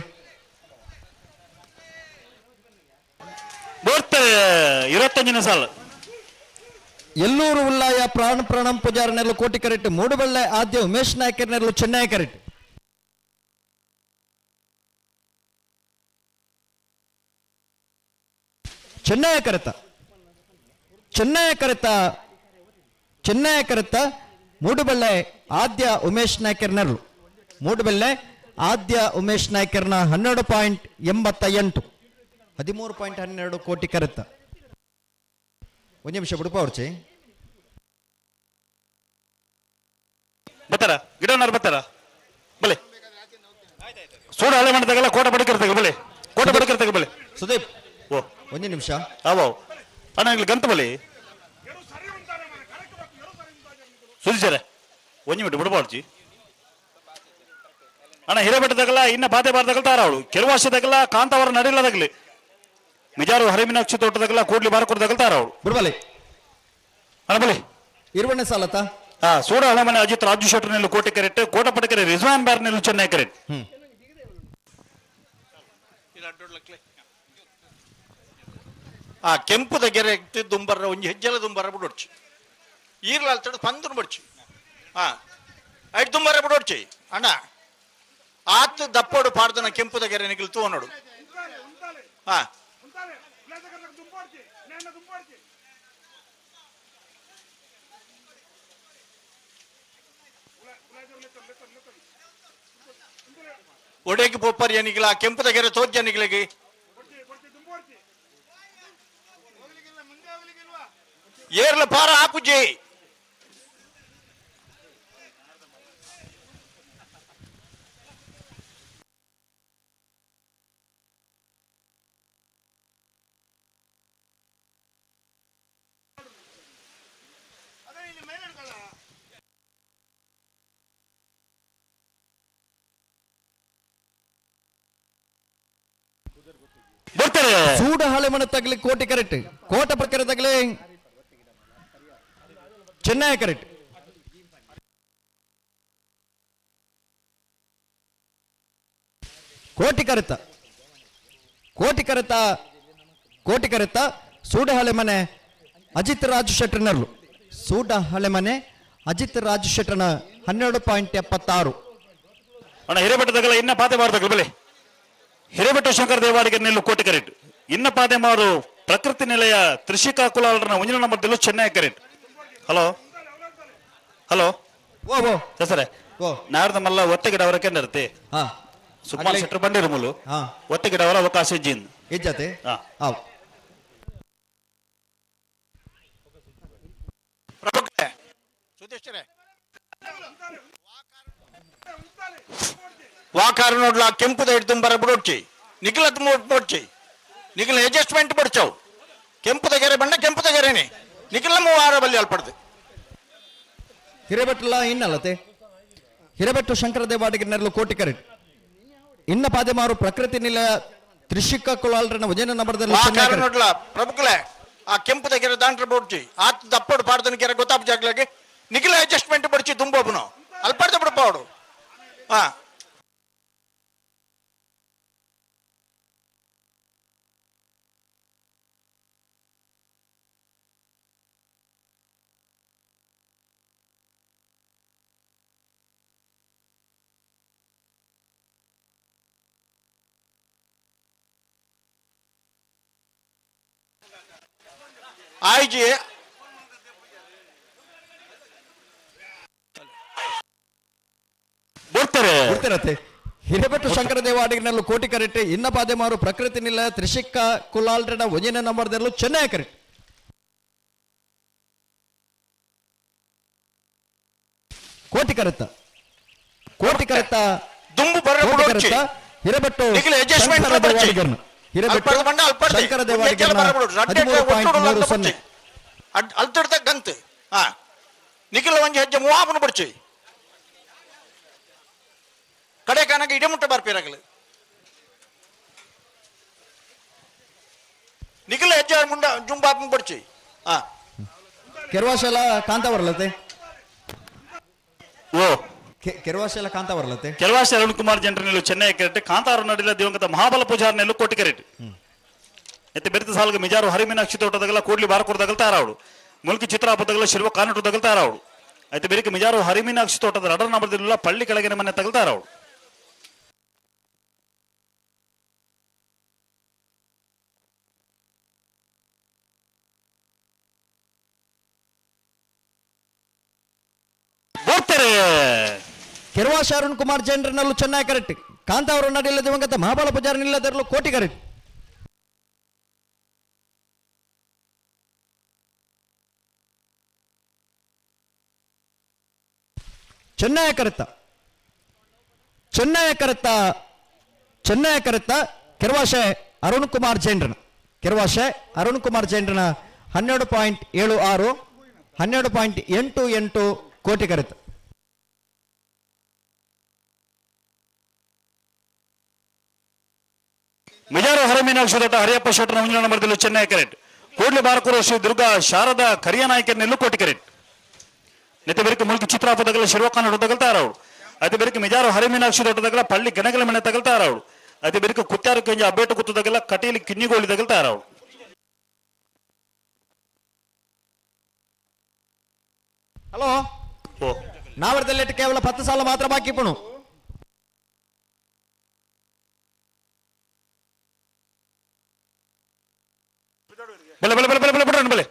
ಬೋರ್ತಾರೆ 25ನೇ ಸಾಲ ಎಲ್ಲೂರು ಉಲ್ಲಾಯ ಪ್ರಣಂ ಪೂಜಾರನೆಲ್ಲು ಕೋಟಿ ಕರೆಕ್ಟ್. ಮೂಡುಬೆಳ್ಳೆ ಆದ್ಯ ಉಮೇಶ್ ನಾಯ್ಕರ್ನೆಲ್ಲು ಚೆನ್ನೈ ಕರೆಕ್ಟ್. ಚೆನ್ನೈ ಕರೆತ ಮೂಡುಬೆಳ್ಳೆ ಆದ್ಯ ಉಮೇಶ್ ನಾಯ್ಕರ್ನೆಲ್ಲು ಮೂಡುಬೆಳ್ಳೆ ಆದ್ಯ ಉಮೇಶ್ ನಾಯ್ಕರ್ನ 12.88 13.12 ಕೋಟಿ ಕರೆತ. ಒಂದು ನಿಮಿಷ ಬಿಡುಪ ಅವ್ರಚಿ ಬತ್ತಾರ ಗಿಡನಾರು ಬತ್ತಾರ ಬಲೆ ಸೂಡ ಹಳೆ ಮಾಡಿದಾಗೆಲ್ಲ ಕೋಟ ಬಡಿಕರ್ತಾಗ ಬಲೆ ಕೋಟ ಬಡಿಕರ್ತಾಗ ಬಲೆ ಸುದೀಪ್ ಓ ಒಂದು ನಿಮಿಷ ಅವ ಅಣ್ಣ ಇಲ್ಲಿ ಗಂತ ಬಲೆ ಸುದಿಸರೆ ಒಂದು ಮಿನಿಟ್ ಬಿಡಬಾರ್ಜಿ ಅಣ್ಣ ಹಿರೇಬೆಟ್ಟದಾಗಲ್ಲ ಇನ್ನ ಬಾಧೆ ಬಾರ್ದಾಗಲ್ಲ ತಾರಾವಳು ಕೆಲವು ವರ್ಷದಾಗಲ್ಲ ಕಾಂತಾವರ ನಡಿಲ್ಲದಾಗಲಿ ಮಿಜಾರು ಹರಿಮಿನಾಕ್ಷಿ ತೋಟದಾಗಲ್ಲ ಕೂಡ್ಲಿ ಬಾರಕೊಡ್ದಾಗಲ್ಲ ತಾರಾವಳು ಬಿಡ್ಬಲೆ ಅಣ್ಣ ಬಲೆ 20ನೇ ಸಾಲತ ಸೂಡ ಹಳೆಮನೆ ಅಜಿತ್ ರಾಜು ಶೆಟ್ಟರ್ ನಿಲ್ಲು ಕೋಟಿ ಕರೆಕ್ಟ್ ಕೋಟಪಡಕೆರೆ ರಿಜ್ವಾನ್ ಬಾರ್ ನಿಲ್ಲು ಚೆನ್ನೈ ಕರೆಕ್ಟ್ ಆ ಕೆಂಪು ದಗೆರೆ ದುಂಬರ ಒಂಜಿ ಹೆಜ್ಜೆಲ ದುಂಬರ ಬಿಡೋಡ್ಚಿ ಈರ್ಲಾಲ್ ತಡ ಪಂದುನು ಬಡ್ಚಿ ಐಟ್ ದುಂಬರ ಬಿಡೋಡ್ಚಿ ಅಣ್ಣ ಆತ್ ದಪ್ಪೋಡು ಪಾಡ್ದನ ಕೆಂಪು ದಗೆರೆ ನಿಗಿಲ್ ತೂನೋಡು ಒಡೆಗೆ ಪೋಪರ್ ಏನಿಗಿಲ್ಲ ಕೆಂಪು ದಗೆರೆ ತೋಜ ನಿಗಿಲಿಗೆ ಏರ್ಲ ಪಾರ ಹಾಕುಜಿ ಸೂಡ ಹಳೆಮನೆ ತಗಲಿ ಕೋಟಿ ಕರೆಕ್ಟ್ ಕೋಟ ಪ್ರಕಾರ ತಗಲಿ ಚೆನ್ನೈ ಕರೆಕ್ಟ್ ಕೋಟಿ ಕರೆತ ಸೂಡ ಹಳೆಮನೆ ಅಜಿತ್ ರಾಜು ಶೆಟ್ಟರ್ನರ್ಲು ಸೂಡ ಹಳೆಮನೆ ಅಜಿತ್ ರಾಜು ಶೆಟ್ಟರ್ನ 12.76 ಅಣ್ಣ ಹಿರೇಬೆಟ್ಟದಗಲ ಇನ್ನ ಪಾತೆ ಬಾರ್ದಗಲ ಬೆಲೆ ಹಿರೇಬೆಟ್ಟ ಶಂಕರ ದೇವಾಡಿಗೆ ನಿಲ್ಲು ಕೋಟಿ ಕರೆಕ್ಟ್ ಇನ್ನ ಪಾದೆ ಮಾರು ಪ್ರಕೃತಿ ನಿಲಯ ತ್ರಿಷಿಕಾ ಕುಲಾಲರನ ಒಂಜಿನ ನಂಬರ್ ಚೆನ್ನೈ ಕರೆಕ್ಟ್ ಹಲೋ ಸಸರೆ ನಾಡ್ದ ಮಲ್ಲ ಒತ್ತಗಿಡ ಅವರ ಕೆಂಡರ್ತಿ ಸುಮಾರು ಶೆಟ್ರು ಬಂದಿರು ಮುಲು ಒತ್ತಗಿಡ ಅವರ ಅವಕಾಶ ಇಜ್ಜಿಂದ್ ಇಜ್ಜತೆ ವಾಕಾರ ನೋಡ್ಲ ಕೆಂಪುದ ಹಿಡಿದು ಬರ ಬಿಡೋಡ್ಚಿ ನಿಖಿಲತ್ ನೋಡ್ಚಿ ನಿಖಿಲ್ ಅಡ್ಜಸ್ಟ್ಮೆಂಟ್ ಪಡ್ಚವು ಕೆಂಪುದ ಗೆರೆ ಬಣ್ಣ ಕೆಂಪುದ ಗೆರೆನೆ ನಿಖಿಲ 3 ಬಲ್ಲಿ ಅಲ್ಪಡ್ದು ಹಿರೇಬೆಟ್ಟಲ ಇನ್ನಲ್ಲತೆ ಹಿರೇಬೆಟ್ಟು ಶಂಕರ ದೇವಾಡಿಗೆ ನೆರಳು ಕೋಟಿ ಕರೆಕ್ಟ್ ಇನ್ನ ಪಾದೆಮಾರು ಪ್ರಕೃತಿ ನಿಲಯ ತ್ರಿಷಿಕ ಕುಲಾಲರನ ವಜನ ನಂಬರ್ದಲ್ಲಿ ನೋಡ್ಲ ಪ್ರಭುಕಲೆ ಆ ಕೆಂಪುದ ಗೆರೆ ದಾಂಟ್ರ ಬೋಡ್ಚಿ ಆತ್ ದಪ್ಪಡು ಪಾಡ್ದನ ಗೆರೆ ಗೊತ್ತಾಪ ಜಾಗ್ಲಾಗೆ ನಿಖಿಲ ಅಡ್ಜಸ್ಟ್ಮೆಂಟ್ ಪಡ್ಚಿ ತುಂಬೋಬ್ನು ಅಲ್ಪಡ್ದ ಬಿಡಪ್ಪ ಅವಡು ಆಯ್ಜಿ ಬರ್ತಾರೆ ಹಿರೇಬೆಟ್ಟು ಶಂಕರ ದೇವಾಡಿಗೆ ನೆರಳು ಕೋಟಿ ಕರೆಕ್ಟ್ ಇನ್ನ ಪಾದೆಮಾರು ಪ್ರಕೃತಿ ನಿಲಯ ತ್ರಿಷಿಕ ಕುಲಾಲರನ ವಜನ ನಂಬರ್ದಲ್ಲೂ ಚೆನ್ನೈ ಕರೆಕ್ಟ್ ಕೋಟಿ ಕರೆತ್ತ ದುಂಬು ಬರ ಹಿರೇಬೆಟ್ಟು ಶಂಕರ ದೇವಾಡಿಗೆ ಅಲ್ತಿಡ್ತ ಗಂತ್ ನಿಖಿಲ ಒಂಜಿ ಹೆಜ್ಜೆ ಮೂವಾಪನು ಬಡ್ಚಿ ಕಡೆ ಕಾನಾಗ ಇಡಮುಟ್ಟ ಬರ್ಪಿರಾಗಲು ನಿಖಿಲ ಹೆಜ್ಜೆ ಮುಂಡ ಜುಂಬಾಪನ್ ಬಡ್ಚಿ ಕೆರವಾಶಲ ಕಾಂತ ಬರಲತೆ ಕೆರವಾಶಲ ಕಾಂತ ಬರಲತೆ ಕೆರವಾಶ ಅರುಣ್ ಕುಮಾರ್ ಜನರನ್ನು ಚೆನ್ನೈ ಕರೆಕ್ಟ್ ಕಾಂತಾರ ನಡಿಲ ದಿವಂಗತ ಮಹಾಬಲ ಪೂಜಾರ್ ನೆಲ್ಲು ಕೋಟಿ ಕರೆಕ್ಟ್ ಎತ್ತೆ ಬೆರೆತ ಸಾಲ್ಗ ಮಿಜಾರು ಹರಿಮೀನಾಕ್ಷಿ ತೋಟದಾಗಲ್ಲ ಕೂಡ್ಲಿ ಬಾರಕೂಡದಾಗಲ್ ತಾರಾವಡು ಮುಲ್ಕಿ ಚಿತ್ರಾಪದಾಗಲ್ಲ ಶಿರ್ವ ಕಾನಟದಾಗಲ್ ತಾರಾವಡು అయితే ಬೆರಿಕೆ ಮಿಜಾರು ಹರಿಮೀನಾಕ್ಷಿ ತೋಟದ ರಡರ್ ನಂಬರ್ದಿಲ್ಲ ಪಳ್ಳಿ ಕೆಳಗಿನ ಮನೆ ತಗಲ್ತಾರ ಅವಳು ಕೆರವಾಶ ಅರುಣ್ ಕುಮಾರ್ ಜನರನ್ನಲ್ಲೂ ಚೆನ್ನೈ ಕರೆಕ್ಟ್ ಕಾಂತ ಅವರು ನಡಿಲ್ಲ ದಿವಂಗತ ಮಹಾಬಲ ಪೂಜಾರಿ ನಿಲ್ಲದಿರಲು ಕೋಟಿ ಕರೆಕ್ಟ್ ಚೆನ್ನೈ ಕರೆತ್ತ ಕೆರವಾಶೆ ಅರುಣ್ ಕುಮಾರ್ ಜೈನ್ರನ 12.76 12.88 ಕೋಟಿ ಕರೆತ್ತ ಮಿಜಾರು ಹರಮೀನಾಕ್ಷಿ ತೋಟ ಹರಿಯಪ್ಪ ಶೆಟ್ಟರ ಮುಂದಿನ ನಂಬರ್ದಲ್ಲೂ ಚೆನ್ನೈ ಕರೆಕ್ಟ್ ಕೂಡ್ಲಿ ಬಾರಕೂರು ಶ್ರೀ ದುರ್ಗಾ ಶಾರದಾ ಕರಿಯ ನಾಯಕರನೆಲ್ಲೂ ಕೋಟಿ ಕರೆಕ್ಟ್ ನೆತ್ತ ಬೆರಕೆ ಮುಲ್ಕಿ ಚಿತ್ರಾಪು ತಗಲ ಶಿರ್ವಕಾನೋಡು ತಗಲ್ತಾರವಳು ಅತಿ ಬೆರಕೆ ಮಿಜಾರು ಹರಿಮೀನಾಕ್ಷಿ ದೊಡ್ಡ ತಗಲ ಪಳ್ಳಿ ಗಣಗಲ ಮನೆ ತಗಲ್ತಾರವಳು ಅತಿ ಬೆರಕೆ ಕುತ್ತಾರು ಕೆಂಜ ಅಬೇಟು ಕುತ್ತು ತಗಲ ಕಟೀಲಿ ಕಿನ್ನಿಗೋಳಿ ತಗಲ್ತಾರವಳು. ಹಲೋ ಓ ನಾವರದಲ್ಲಿ ಕೇವಲ 10 ಸಾಲ ಮಾತ್ರ ಬಾಕಿ ಪುಣು. ಬಲೆ ಬಲೆ ಬಲೆ ಬಲೆ ಬಲೆ ಬಲೆ ಬಲೆ.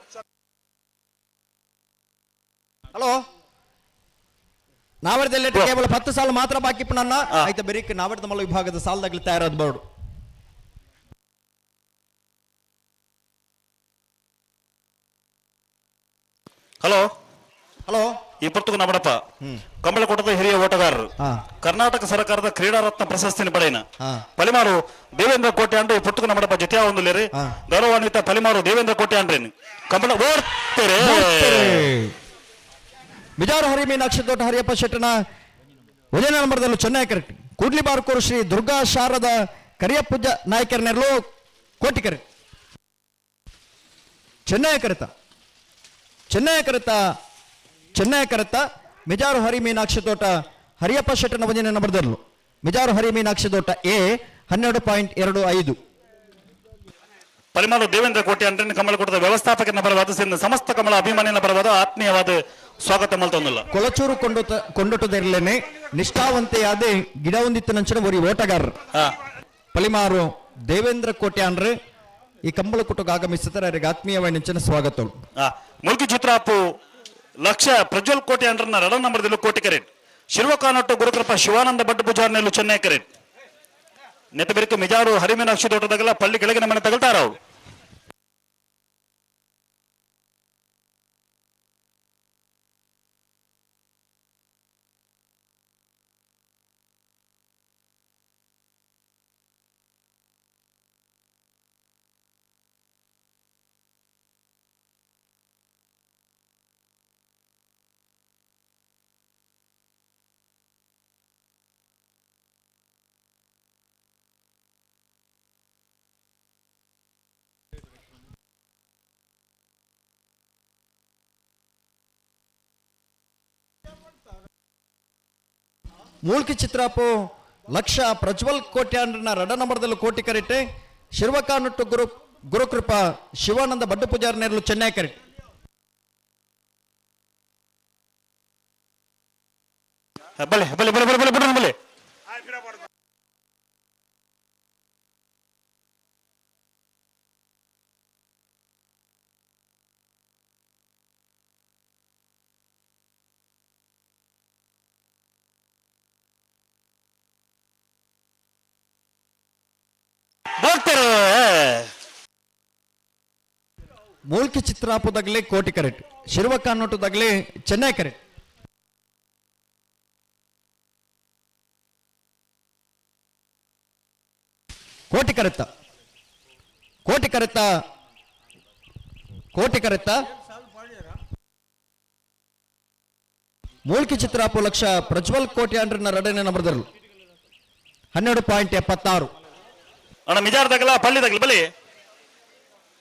ಹಲೋ ನಾವರದಲ್ಲಿ ಕೇವಲ 10 ಸಾಲ ಮಾತ್ರ ಬಾಕಿ ಪುಣನ್ನ ಆಯ್ತಾ ಬೆರಿಕ್ ನಾವರದ ಮಲ್ಲ ವಿಭಾಗದ ಸಾಲದಾಗ್ಲಿ ತಯಾರಾದ ಬೋರ್ಡು. ಹಲೋ ಹಲೋ ಈ ಪುರ್ತಕ ನಮ್ಮಡಪ್ಪ ಕಂಬಳಕೋಟದ ಹಿರಿಯ ಓಟಗಾರರು ಕರ್ನಾಟಕ ಸರ್ಕಾರದ ಕ್ರೀಡಾ ರತ್ನ ಪ್ರಶಸ್ತಿನ ಪಡೆಯನ ಪಲಿಮಾರು ದೇವೇಂದ್ರ ಕೋಟೆ ಅಂದ್ರೆ ಈ ಪುರ್ತಕ ನಮ್ಮಡಪ್ಪ ಜೊತೆ ಒಂದು ಲೇರಿ ಗೌರವಾನ್ವಿತ ಪಲಿಮಾರು ದೇವೇಂದ್ರ ಕೋಟೆ ಅಂದ್ರೇನು ಕಂಬಳ ಓಡ್ತೇರೆ ಮಿಜಾರು ಹರಿ ಮೀನಾಕ್ಷಿ ದೊಡ್ಡ ಹರಿಯಪ್ಪ ಶೆಟ್ಟನ ವಜನ ನಂಬರ್ದಲ್ಲೂ ಚೆನ್ನೈ ಕರೆಕ್ಟ್ ಕೂಡ್ಲಿ ಬಾರ್ಕೂರು ಶ್ರೀ ದುರ್ಗಾ ಶಾರದ ಕರಿಯಪ್ಪುಜ ನಾಯಕರನೆರಲು ಕೋಟಿಕರೆ ಚೆನ್ನೈ ಕರೆತ ಮಿಜಾರು ಹರಿ ಮೀನಾಕ್ಷಿ ತೋಟ ಹರಿಯಪ್ಪ ಶೆಟ್ಟನ ವಜನ ನಂಬರ್ದಲ್ಲೂ ಮಿಜಾರು ಹರಿ ಮೀನಾಕ್ಷಿ ತೋಟ ಎ 12.25 ಪಲಿಮಾರು ದೇವೇಂದ್ರ ಕೋಟೆ ಅಂದ್ರೆ ಕಮಲಕೋಟದ ವ್ಯವಸ್ಥಾಪಕನ ಪರವಾದ ಸೇರಿದ ಸಮಸ್ತ ಕಮಲ ಅಭಿಮಾನಿನ ಪರವಾದ ಆತ್ಮೀಯವಾದ ಸ್ವಾಗತ ಮಲ್ತೊಂದಿಲ್ಲ ಕೊಳಚೂರು ಕೊಂಡೊಟ್ಟದಿರಲೇನೆ ನಿಷ್ಠಾವಂತೆಯಾದೆ ಗಿಡ ಹೊಂದಿತ್ತನಂಚಿನ ಒರಿ ಓಟಗಾರರು ಪಲಿಮಾರು ದೇವೇಂದ್ರ ಕೋಟೆ ಅಂದ್ರೆ ಈ ಕಂಬಳಕುಟಕ್ಕೆ ಆಗಮಿಸುತ್ತಾರೆ ಅವರಿಗೆ ಆತ್ಮೀಯವಾಗಿ ನೆಂಚಿನ ಸ್ವಾಗತ. ಮುಲ್ಕಿ ಚಿತ್ರಾಪು ಲಕ್ಷ ಪ್ರಜ್ವಲ್ ಕೋಟೆ ಅಂಡ್ರನ್ನ ರಡ ನಂಬರ್ದಲ್ಲೂ ಕೋಟೆ ಕರೆಟ್ ಶಿರ್ವಕಾನೊಟ್ಟು ಗುರುಕೃಪ ಶಿವಾನಂದ ಬಡ್ಡ ಪೂಜಾರ್ನಲ್ಲೂ ಚೆನ್ನೈ ಕರೆಟ್ ನೆತ್ತ ಬೆರಕೆ ಮಿಜಾರು ಹರಿಮೀನಾಕ್ಷಿ ತೋಟದಾಗಲ್ಲ ಪಳ್ಳಿ ಕೆಳಗಿನ ಮನೆ ತಗಲ್ತಾರ ಅವ್ರು. ಮೂಲ್ಕಿ ಚಿತ್ರಾಪು ಲಕ್ಷ ಪ್ರಜ್ವಲ್ ಕೋಟೆ ಅಂಡ್ರನ ರಡ ನಂಬರ್ದಲ್ಲೂ ಕೋಟಿ ಕರೆಟ್ಟೆ ಶಿರ್ವಕಾನುಟ್ಟು ಗುರುಕೃಪ ಶಿವಾನಂದ ಬಡ್ಡ ಪೂಜಾರ್ ನೇರ್ಲು ಚೆನ್ನೈ ಕರೆಟ್ ಬಲೆ ಬಲೆ ಬಲೆ ಬಲೆ ಬಲೆ ಬಲೆ ಮೂಲ್ಕಿ ಚಿತ್ರಾಪುದಾಗಲೇ ಕೋಟಿ ಕರೆಟ್ ಶಿರ್ವಕಾನುಟ್ಟದಾಗಲೇ ಚೆನ್ನೈ ಕರೆಟ್ ಕೋಟಿ ಕರೆತ್ತ ಮೂಲ್ಕಿ ಚಿತ್ರಾಪು ಲಕ್ಷ ಪ್ರಜ್ವಲ್ ಕೋಟೆ ಅಂಡ್ರನ ರಡನೆ ನಂಬರ್ದರು 12.76 ಅಣ್ಣ ಮಿಜಾರ್ದಾಗಲ್ಲ ಪಳ್ಳಿದಾಗಲ್ಲ ಬಲಿ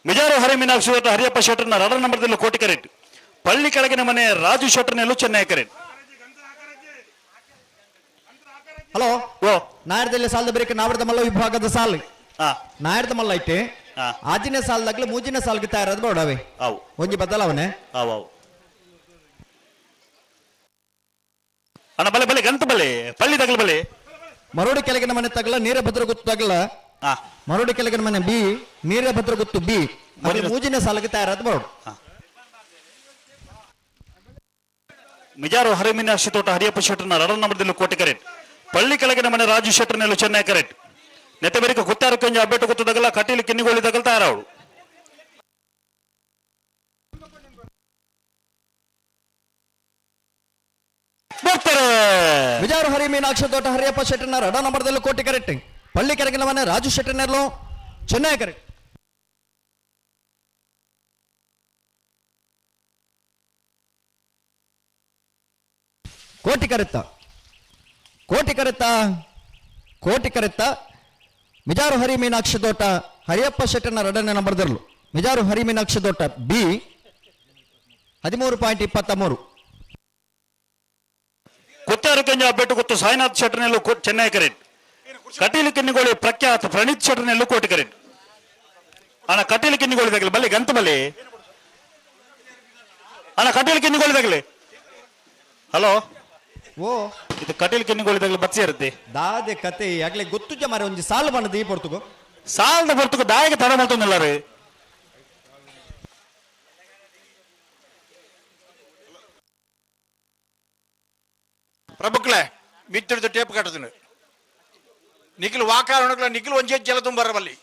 ಮಿಜಾರು ಹರಿಮೀನಾಕ್ಷಿ ತೋಟ ಹರಿಯಪ್ಪ ಶೆಟ್ಟರ್ನ ರಡ ನಂಬರ್ದಲ್ಲೂ ಕೋಟಿ ಕರೆಟ್ ಪಳ್ಳಿ ಕೆಳಗಿನ ಮನೆ ರಾಜು ಶೆಟ್ಟರ್ನಲ್ಲೂ ಚೆನ್ನೈ ಕರೆಟ್. ಹಲೋ ಓ ನಾಯರ್ದಲ್ಲಿ ಸಾಲದ ಬರೀಕ ನಾವರದ ಮಲ್ಲ ವಿಭಾಗದ ಸಾಲು ನಾಯರ್ದ ಮಲ್ಲ ಐತೆ ಆಜಿನ ಸಾಲದಾಗ್ಲೇ ಮೂಜಿನ ಸಾಲ್ಗೆ ತಯಾರಾದ ಬೋಡವೆ ಅವು ಒಂಜಿ ಬದಲಾವಣೆ ಅವು ಅಣ್ಣ ಬಲೆ ಬಲೆ ಗಂತ ಬಲೆ ಪಳ್ಳಿದಾಗಲ ಬಲೆ ಮರೋಡಿ ಕೆಳಗಿನ ಮನೆ ತಗಲ ನೀರ ಭದ್ರ ಗೊತ್ತಾಗಲ್ಲ ಮರೋಡಿ ಕೆಳಗಿನ ಮನೆ ಬಿ ನೀರ ಭದ್ರ ಗೊತ್ತು ಬಿ ಮೂಜಿನ ಸಾಲಿಗೆ ತಯಾರಾದ ಬೋರ್ಡ್. ಮಿಜಾರು ಹರಿಮೀನಾಕ್ಷಿ ತೋಟ ಹರಿಯಪ್ಪ ಶೆಟ್ಟರ್ನ ರಡ ನಂಬರ್ದಲ್ಲೂ ಕೋಟಿ ಕರೆಟ್ ಪಳ್ಳಿ ಕೆಳಗಿನ ಮನೆ ರಾಜು ಶೆಟ್ಟರ್ನಲ್ಲೂ ಚೆನ್ನೈ ಕರೆಟ್ ನೆತ್ತ ಬೆರಿಕ ಕುತ್ತಾರು ಕಂಜ ಅಬೇಟು ಗೊತ್ತದಾಗಲ್ಲ ಕಟೀಲಿ ಕಿನ್ನಿಗೋಳಿ ತಗಲ್ತಾರ ಅವಳು. ವಿಜಾರು ಹರಿ ಮೀನಾಕ್ಷಿ ತೋಟ ಹರಿಯಪ್ಪ ಶೆಟ್ಟರ್ನ ರಡ ನಂಬರ್ದಲ್ಲೂ ಕೋಟಿ ಕರೆಟ್ ಪಳ್ಳಿ ಕೆಳಗಿನ ಮನೆ ರಾಜು ಶೆಟ್ಟರ್ನಲ್ಲೂ ಚೆನ್ನೈ ಕರೆಟ್ ಕೋಟಿ ಕರೆತ್ತ ಮಿಜಾರು ಹರಿ ಮೀನಾಕ್ಷಿ ತೋಟ ಹರಿಯಪ್ಪ ಶೆಟ್ಟರ್ನ ರಡನೆ ನಂಬರ್ದರ್ಲು ಮಿಜಾರು ಹರಿ ಮೀನಾಕ್ಷಿ ತೋಟ ಬಿ 13.23 ಕುತ್ತಾರು ಕೆಂಜ ಬೆಟ್ಟು ಗೊತ್ತು ಸಾಯಿನಾಥ್ ಶೆಟ್ಟರ್ನೆಲ್ಲೂ ಚೆನ್ನೈ ಕರೆಂಟ್ ಕಟೀಲು ಕಿನ್ನಿಗೋಳಿ ಪ್ರಖ್ಯಾತ ಪ್ರಣೀತ್ ಶೆಟ್ಟರ್ನೆಲ್ಲೂ ಕೋಟಿ ಕರೆಂಟ್ ಅಣ್ಣ ಕಟೀಲು ಕಿನ್ನಿಗೋಳಿ ತಗಲಿ ಬಲ್ಲಿ ಗಂತ ಬಲ್ಲಿ ಅಣ್ಣ ಕಟೀಲು ಕಿನ್ನಿಗೋಳಿ ತಗಲಿ ಹಲೋ ಓ ಇದು ಕಟೀಲು ಕಿನ್ನಿಗೋಳಿ ತಗಲಿ ಬಚ್ಚಿ ಇರುತ್ತೆ ದಾದೆ ಕತೆ ಆಗ್ಲೇ ಗೊತ್ತುಜ ಮಾರೆ ಒಂಜಿ ಸಾಲು ಬಣ್ಣದ ಈ ಪೊರ್ತುಗೋ ಸಾಲದ ಬರ್ತಕ ದಾಯಿಗೆ ತಡ ಮಾಡ್ತೊಂದಿಲ್ಲ ರೀ ಪ್ರಭುಕ್ಲೆ ಮಿತ್ತಿಡ್ದು ಟೇಪ್ ಕಟ್ಟದನು ನಿಖಿಲ್ ವಾಕಾರಣಗಳ ನಿಖಿಲ್ ಒಂಜಿ ಹೆಜ್ಜೆಲ್ಲ ತುಂಬರ ಬಲ್ಲಿ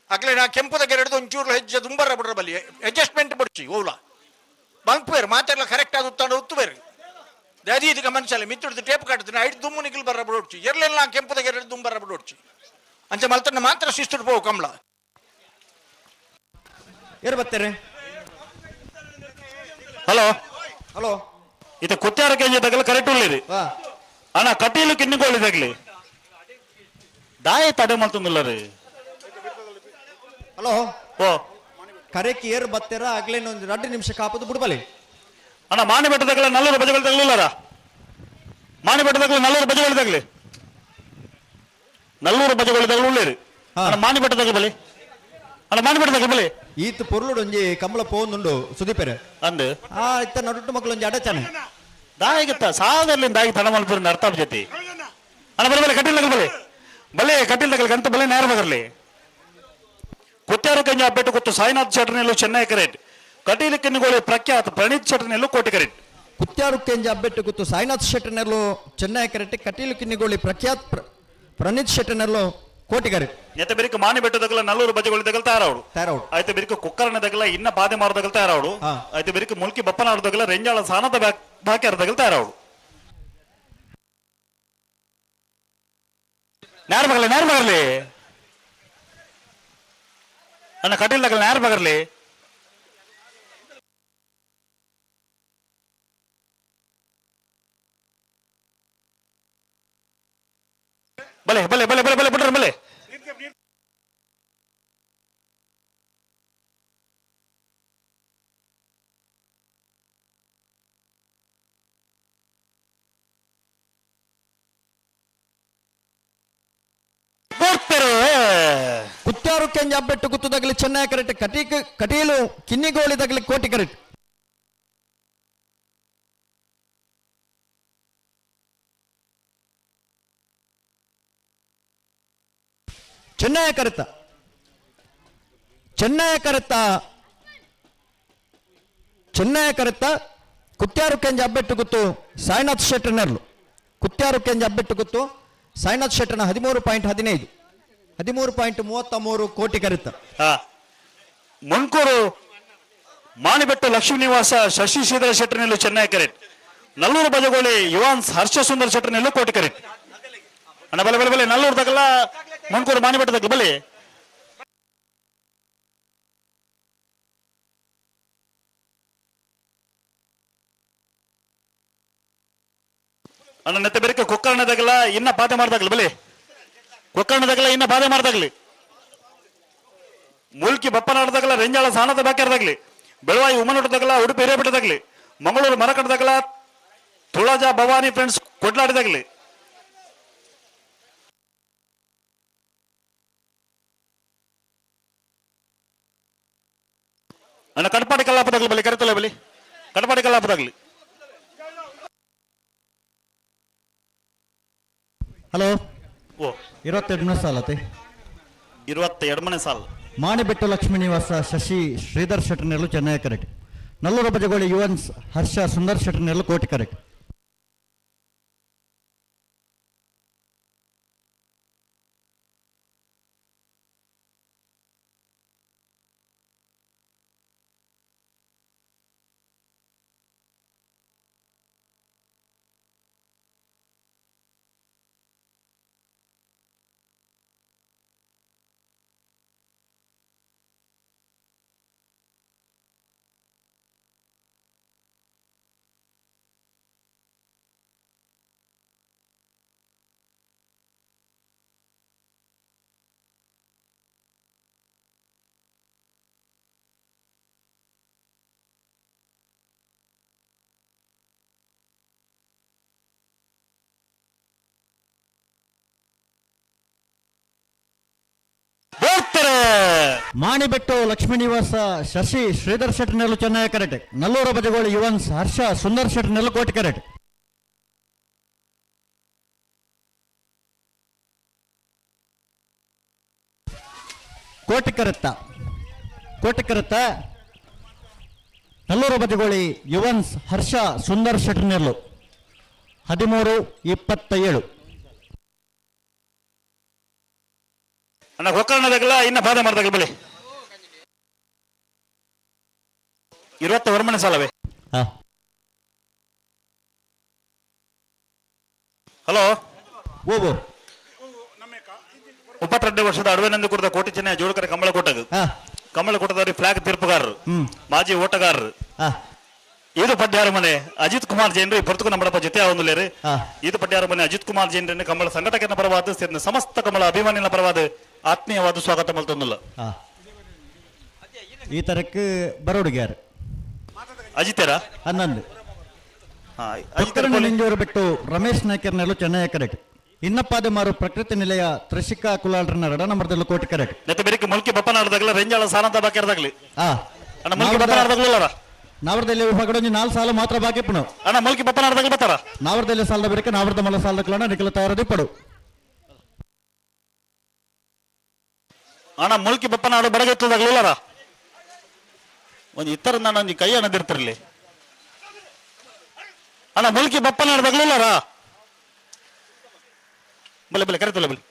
ಅಕ್ಲೆ ನಾ ಕೆಂಪುದ ಗೆರೆಡ್ದು ಒಂಚೂರು ಹೆಜ್ಜೆ ತುಂಬರ ಬಿಡ್ರ ಬಲ್ಲಿ ಅಡ್ಜಸ್ಟ್ಮೆಂಟ್ ಬಿಡ್ಚಿ ಓಲ ಬಂಕ್ಪೇರು ಮಾತೆಲ್ಲ ಕರೆಕ್ಟ್ ಆದ ಉತ್ತಾಂಡ ಉತ್ತುಬೇರು ದದಿ ಇದಕ್ಕೆ ಮನುಷ್ಯಲ್ಲ ಮಿತ್ತಿಡ್ದು ಟೇಪ್ ಕಟ್ಟದನು ಐದು ದುಮ್ಮು ನಿಖಿಲ್ ಬರ್ರ ಬಿಡೋಡ್ಚಿ ಎರ್ಲೆಲ್ಲ ನಾ ಕೆಂಪುದ ಗೆರೆಡ್ದು ತುಂಬರ ಬಿಡೋಡ್ಚಿ ಅಂಚೆ ಮಲ್ತನ್ನ ಮಾತ್ರ ಶಿಸ್ತು ಪೋವು ಕಮಲ ಏರ್ ಬತ್ತೇರೆ ಹಲೋ ಹಲೋ ಇದು ಕುತ್ತಾರ ಕೆಂಜ ತಗಲ ಕರೆಕ್ಟ್ ಉಳ್ಳಿರಿ ವಾ ಅಣ್ಣ ಕಟೀಲು ಕಿನ್ನಿಗೋಳಿ ತಗಲಿ ದಾಯ ತಡೆ ಮಾಡ್ತೊಂದಿಲ್ಲ ರೀ ಹಲೋ ಓ ಕರೆಕ್ ಏರ್ ಬತ್ತೇರ ಆಗ್ಲೇನು ಒಂದು 2 ನಿಮಿಷ ಕಾಪದು ಬಿಡ್ಬಲಿ ಅಣ್ಣ ಮಾನಿ ಬೆಟ್ಟದಾಗಲ ನಲ್ಲೂರು ಬಜೆಗಳು ತಗಲಿಲ್ಲಾರ ಮಾನಿ ಬೆಟ್ಟದಾಗಲ ನಲ್ಲೂರು ಬಜೆಗಳು ತಗಲಿ ನಲ್ಲೂರು ಬಜೆಗಳು ತಗಲು ಉಳ್ಳೇರಿ ಅಣ್ಣ ಮಾನಿ ಬೆಟ್ಟದಾಗ ಬಲಿ ಅಣ್ಣ ಮಾನಿ ಬೆಟ್ಟದಾಗ ಬಲಿ ಈತ್ ಪೊರ್ಲುಡು ಒಂಜಿ ಕಂಬಳ ಪೋಂದುಂಡು ಸುದೀಪೆರೆ ಅಂದು ಇತ್ತ ನಡುಟ್ಟು ಮಕ್ಕಳು ಒಂಜಿ ಅಡಚಾನೆ ದಾಯಿಗಿತ್ತ ಸಾಲದಲ್ಲಿ ದಾಗಿ ತಡ ಮಲ್ಪುರ ಅರ್ಥ ಜೊತೆ ಅಣ್ಣ ಬಲೆ ಬಲೆ ಕಟೀಲ್ ತಗಲ್ ಬಲೆ ಬಲೆ ಕಟೀಲ್ ತಗಲ್ ಗಂತ ಬಲೆ ನೇರ ಬಗರ್ಲಿ ಕುತ್ತಾರು ಕೆಂಜ ಬೆಟ್ಟು ಗೊತ್ತು ಸಾಯಿನಾಥ್ ಶೆಟ್ಟರ್ನೆಲ್ಲೂ ಚೆನ್ನೈ ಕರೆಂಟ್ ಕಟೀಲು ಕಿನ್ನಿಗೋಳಿ ಪ್ರಖ್ಯಾತ ಪ್ರಣೀತ್ ಶೆಟ್ಟರ್ನೆಲ್ಲೂ ಕೋಟಿ ಕರೆಂಟ್ ಕುತ್ಯಾರು ಕೆಂಜ ಅಬ್ಬೆಟ್ಟು ಗೊತ್ತು ಸಾಯಿನಾಥ್ ಶೆಟ್ಟರ್ನೆಲ್ಲೂ ಚೆನ್ನೈ ಕರೆಕ್ಟ್ ಕಟೀಲು ಕಿನ್ನಿಗೋಳಿ ಪ್ರಖ್ಯಾತ್ ಪ್ರಣೀತ್ ಶೆಟ್ಟರ್ನೆಲ್ಲೂ ಕೋಟಿಗರೆ ನೆತ್ತ ಬೆರಿಕ ಮಾನಿ ಬೆಟ್ಟದಾಗಲ ನಲ್ಲೂರು ಬಜೆಗಳು ತಗಲ್ ತಯಾರವಡು ತಯಾರವಡು ಆಯ್ತು ಬೆರಿಕ ಕುಕ್ಕರ್ನದಾಗಲ ಇನ್ನ ಬಾದೆ ಮಾರದಾಗಲ್ ತಯಾರವಡು ಆಯ್ತು ಬೆರಿಕ ಮುಲ್ಕಿ ಬಪ್ಪನಾಡದಾಗಲ ರೆಂಜಾಳ ಸಾನದ ಬಾಕ್ಯಾರದಾಗಲ್ ತಯಾರವಡು ನೇರ ಬಗರ್ಲಿ ಅಣ್ಣ ಕಟೀಲ್ದಾಗಲ ನೇರ ಬಗರ್ಲಿ ಬಲೆ ಬಲೆ ಬಲೆ ಬಲೆ ಬಲೆ ಬಿಡ್ರ ಬಲೆ ಕುತ್ಯಾರು ಕೆಂಜ ಅಬ್ಬೆಟ್ಟು ಗುತ್ತು ತಗಲಿ ಚೆನ್ನೈ ಕರೆಕ್ಟ್ ಕಟೀಲು ಕಿನ್ನಿಗೋಳಿ ತಗಲಿ ಕೋಟಿ ಕರೆಕ್ಟ್ ಚೆನ್ನೈ ಕರೆತ್ತ ಕುತ್ಯಾರು ಕೆಂಜ ಅಬ್ಬೆಟ್ಟು ಗುತ್ತು ಸಾಯಿನಾಥ್ ಶೆಟ್ಟರ್ನರ್ಲು ಕುತ್ಯಾರು ಕೆಂಜ ಅಬ್ಬೆಟ್ಟು ಗುತ್ತು ಸಾಯಿನಾಥ್ ಶೆಟ್ಟರ್ನ 13.15 13.33 ಕೋಟಿ ಕರೆತ್ತ ಮಂಕೂರು ಮಾಣಿಬೆಟ್ಟು ಲಕ್ಷ್ಮೀ ನಿವಾಸ ಶಶಿ ಶ್ರೀಧರ ಶೆಟ್ಟರ್ನೆಲ್ಲೂ ಚೆನ್ನೈ ಕರೆಂಟ್ ನಲ್ಲೂರು ಬಜಗೋಳಿ ಯುವಾನ್ಸ್ ಹರ್ಷ ಸುಂದರ್ ಶೆಟ್ಟರ್ನೆಲ್ಲೂ ಕೋಟಿ ಕರೆಂಟ್ ಅಣ್ಣ ಬಲೆ ಬಲೆ ಬಲೆ ನಲ್ಲೂರು ತಗಲ ಮಂಕೂರು ಮಾಣಿಬೆಟ್ಟದಾಗ ಬಲೆ ಅಣ್ಣ ನೆತ್ತ ಬೆರಕೆ ಕೊಕ್ಕರ್ಣದಾಗಲ ಇನ್ನ ಬಾಧೆ ಮಾಡ್ದಾಗ್ಲಿ ಬಲೆ ಕೊಕ್ಕರ್ಣದಾಗಲ ಇನ್ನ ಬಾಧೆ ಮಾಡ್ದಾಗ್ಲಿ ಮುಲ್ಕಿ ಬಪ್ಪನಾಡದಾಗಲ ರೆಂಜಾಳ ಸಾಣದ ಬಾಕ್ಯಾರದಾಗ್ಲಿ ಬೆಳವಾಯಿ ಉಮನೋಟದಾಗಲ ಉಡುಪಿ ಹಿರೇಬೆಟ್ಟದಾಗ್ಲಿ ಮಂಗಳೂರು ಮರಕಟ್ಟದಾಗಲ ತುಳಜಾ ಭವಾನಿ ಫ್ರೆಂಡ್ಸ್ ಕೊಡ್ಲಾಡಿದಾಗ್ಲಿ ಅಣ್ಣ ಕಟ್ಪಾಡಿ ಕಲ್ಲಾಪದಾಗ್ಲಿ ಬಲಿ ಕರೆತಲೆ ಬಲಿ ಕಟ್ಪಾಡಿ ಕಲ್ಲಾಪದಾಗ್ಲಿ ಹಲೋ ಓ 22 ಸಾಲತೆ 22 ಸಾಲ ಮಾಣಿಬೆಟ್ಟು ಲಕ್ಷ್ಮೀ ನಿವಾಸ ಶಶಿ ಶ್ರೀಧರ್ ಶೆಟ್ಟರ್ನೆಲ್ಲೂ ಚೆನ್ನೈ ಕರೆಕ್ಟ್ ನಲ್ಲೂರು ಬಜಗೋಳಿ ಯುವನ್ಸ್ ಹರ್ಷ ಸುಂದರ್ ಶೆಟ್ಟರ್ನೆಲ್ಲೂ ಕೋಟಿ ಕರೆಕ್ಟ್ ಬರ್ತಾರೆ ಮಾಣಿಬೆಟ್ಟು ಲಕ್ಷ್ಮೀ ನಿವಾಸ ಶಶಿ ಶ್ರೀಧರ್ ಶೆಟ್ಟಿ ನೆರಳು ಚೆನ್ನೈ ಕರೆಕ್ಟ್. ನಲ್ಲೂರ ಬದಿಗೋಳಿ ಯುವನ್ಸ್ ಹರ್ಷ ಸುಂದರ್ ಶೆಟ್ಟಿ ನೆರಳು ಕೋಟಿ ಕರೆಕ್ಟ್. ಕೋಟಿಕರತ್ತ ನಲ್ಲೂರು ಬದಿಗೋಳಿ ಯುವನ್ಸ್ ಹರ್ಷ ಸುಂದರ್ ಶೆಟ್ಟಿ ನೆರಳು 13-27. ಅಣ್ಣ ಗೋಕರ್ಣದಾಗಲ್ಲ ಇನ್ನ ಬಾಧೆ ಮಾಡ್ದಾಗ ಬಳಿ 20 ವರಮನೆ ಸಾಲವೇ. ಹಲೋ ಓ 32 ವರ್ಷದ ಅಡವೆನಂದು ಕುರಿತ ಕೋಟಿ ಚೆನ್ನೈ ಜೋಡಕರೆ ಕಮಲಕೋಟದವ್ರಿಗೆ ಫ್ಲಾಗ್ ತೀರ್ಪುಗಾರರು, ಮಾಜಿ ಓಟಗಾರರು, ಇದು ಪಡ್ಯಾರ ಮನೆ ಅಜಿತ್ ಕುಮಾರ್ ಜೈನ್ರು ಪೊರ್ತುಕು ನಮ್ಮಡಪ್ಪ ಜೊತೆ ಆವೊಂದುಲೇರು. ಇದು ಪಡ್ಯಾರ ಮನೆ ಅಜಿತ್ ಕುಮಾರ್ ಜೈನ್ರನ್ನು ಕಮಲ ಸಂಘಟಕನ ಪರವಾದ ಸೇರಿದ ಸಮಸ್ತ ಕಮಲ ಅಭಿಮಾನಿಗಳ ಪರವಾದ ಆತ್ಮೀಯವಾದ ಸ್ವಾಗತ ಮಲ್ತೊಂದಿಲ್ಲ. ಈ ತರಕ್ಕೆ ಬರೋಡಿಗ್ಯಾರ ಅಜಿತೇರ 11 ಬಿಟ್ಟು ರಮೇಶ್ ನಾಯ್ಕರ್ ನೆರಳು ಚೆನ್ನೈ ಕರೆಕ್ಟ್. ಇನ್ನಪ್ಪಾದೆ ಮಾರು ಪ್ರಕೃತಿ ನಿಲಯ ತ್ರಿಷಿಕಾ ಕುಲಾಲ್ರನ್ನ ರಡ ನಂಬರ್ದಲ್ಲಿ ಕೋಟಿ ಕರೆಕ್ಟ್. ನೆತ್ತ ಬೇರೆ ಮುಲ್ಕಿ ಬಪ್ಪನಾಡ್ದಾಗಲ ರೆಂಜಾಳ ಸಾಲಂತ ಬಾಕಿರ್ದಾಗ್ಲಿ ಅಣ್ಣ ಮುಲ್ಕಿ ಬಪ್ಪನಾಡ್ದಾಗ್ಲಿಲ್ಲ ನಾವರದಲ್ಲಿ ವಿಭಾಗಡೊಂಜಿ 4 ಸಾಲ ಮಾತ್ರ ಬಾಕಿ ಪುಣ ಅಣ್ಣ ಮುಲ್ಕಿ ಬಪ್ಪನಾಡ್ದಾಗ ಬರ್ತಾರ ನಾವರದಲ್ಲಿ ಸಾಲದ ಬೇರೆ ನಾವರದ ಮಲ ಸಾಲದ ನಿಖಲ ತಯಾರದಿ ಪಡು ಅಣ್ಣ ಮುಲ್ಕಿ ಬಪ್ಪನಾಡು ಬಡಗೆತ್ತದಾಗ್ಲಿಲ್ಲಾರ ಒಂದು ಇತರ ನಾನು ಒಂದು ಕೈ ಅನ್ನದಿರ್ತಿರ್ಲಿ ಅಣ್ಣ ಮುಲ್ಕಿ ಬಪ್ಪನಾಡ್ದಾಗ್ಲಿಲ್ಲಾರ ಬಲೆ ಬಲೆ ಕರೆತಲ್ಲ ಬಲೆ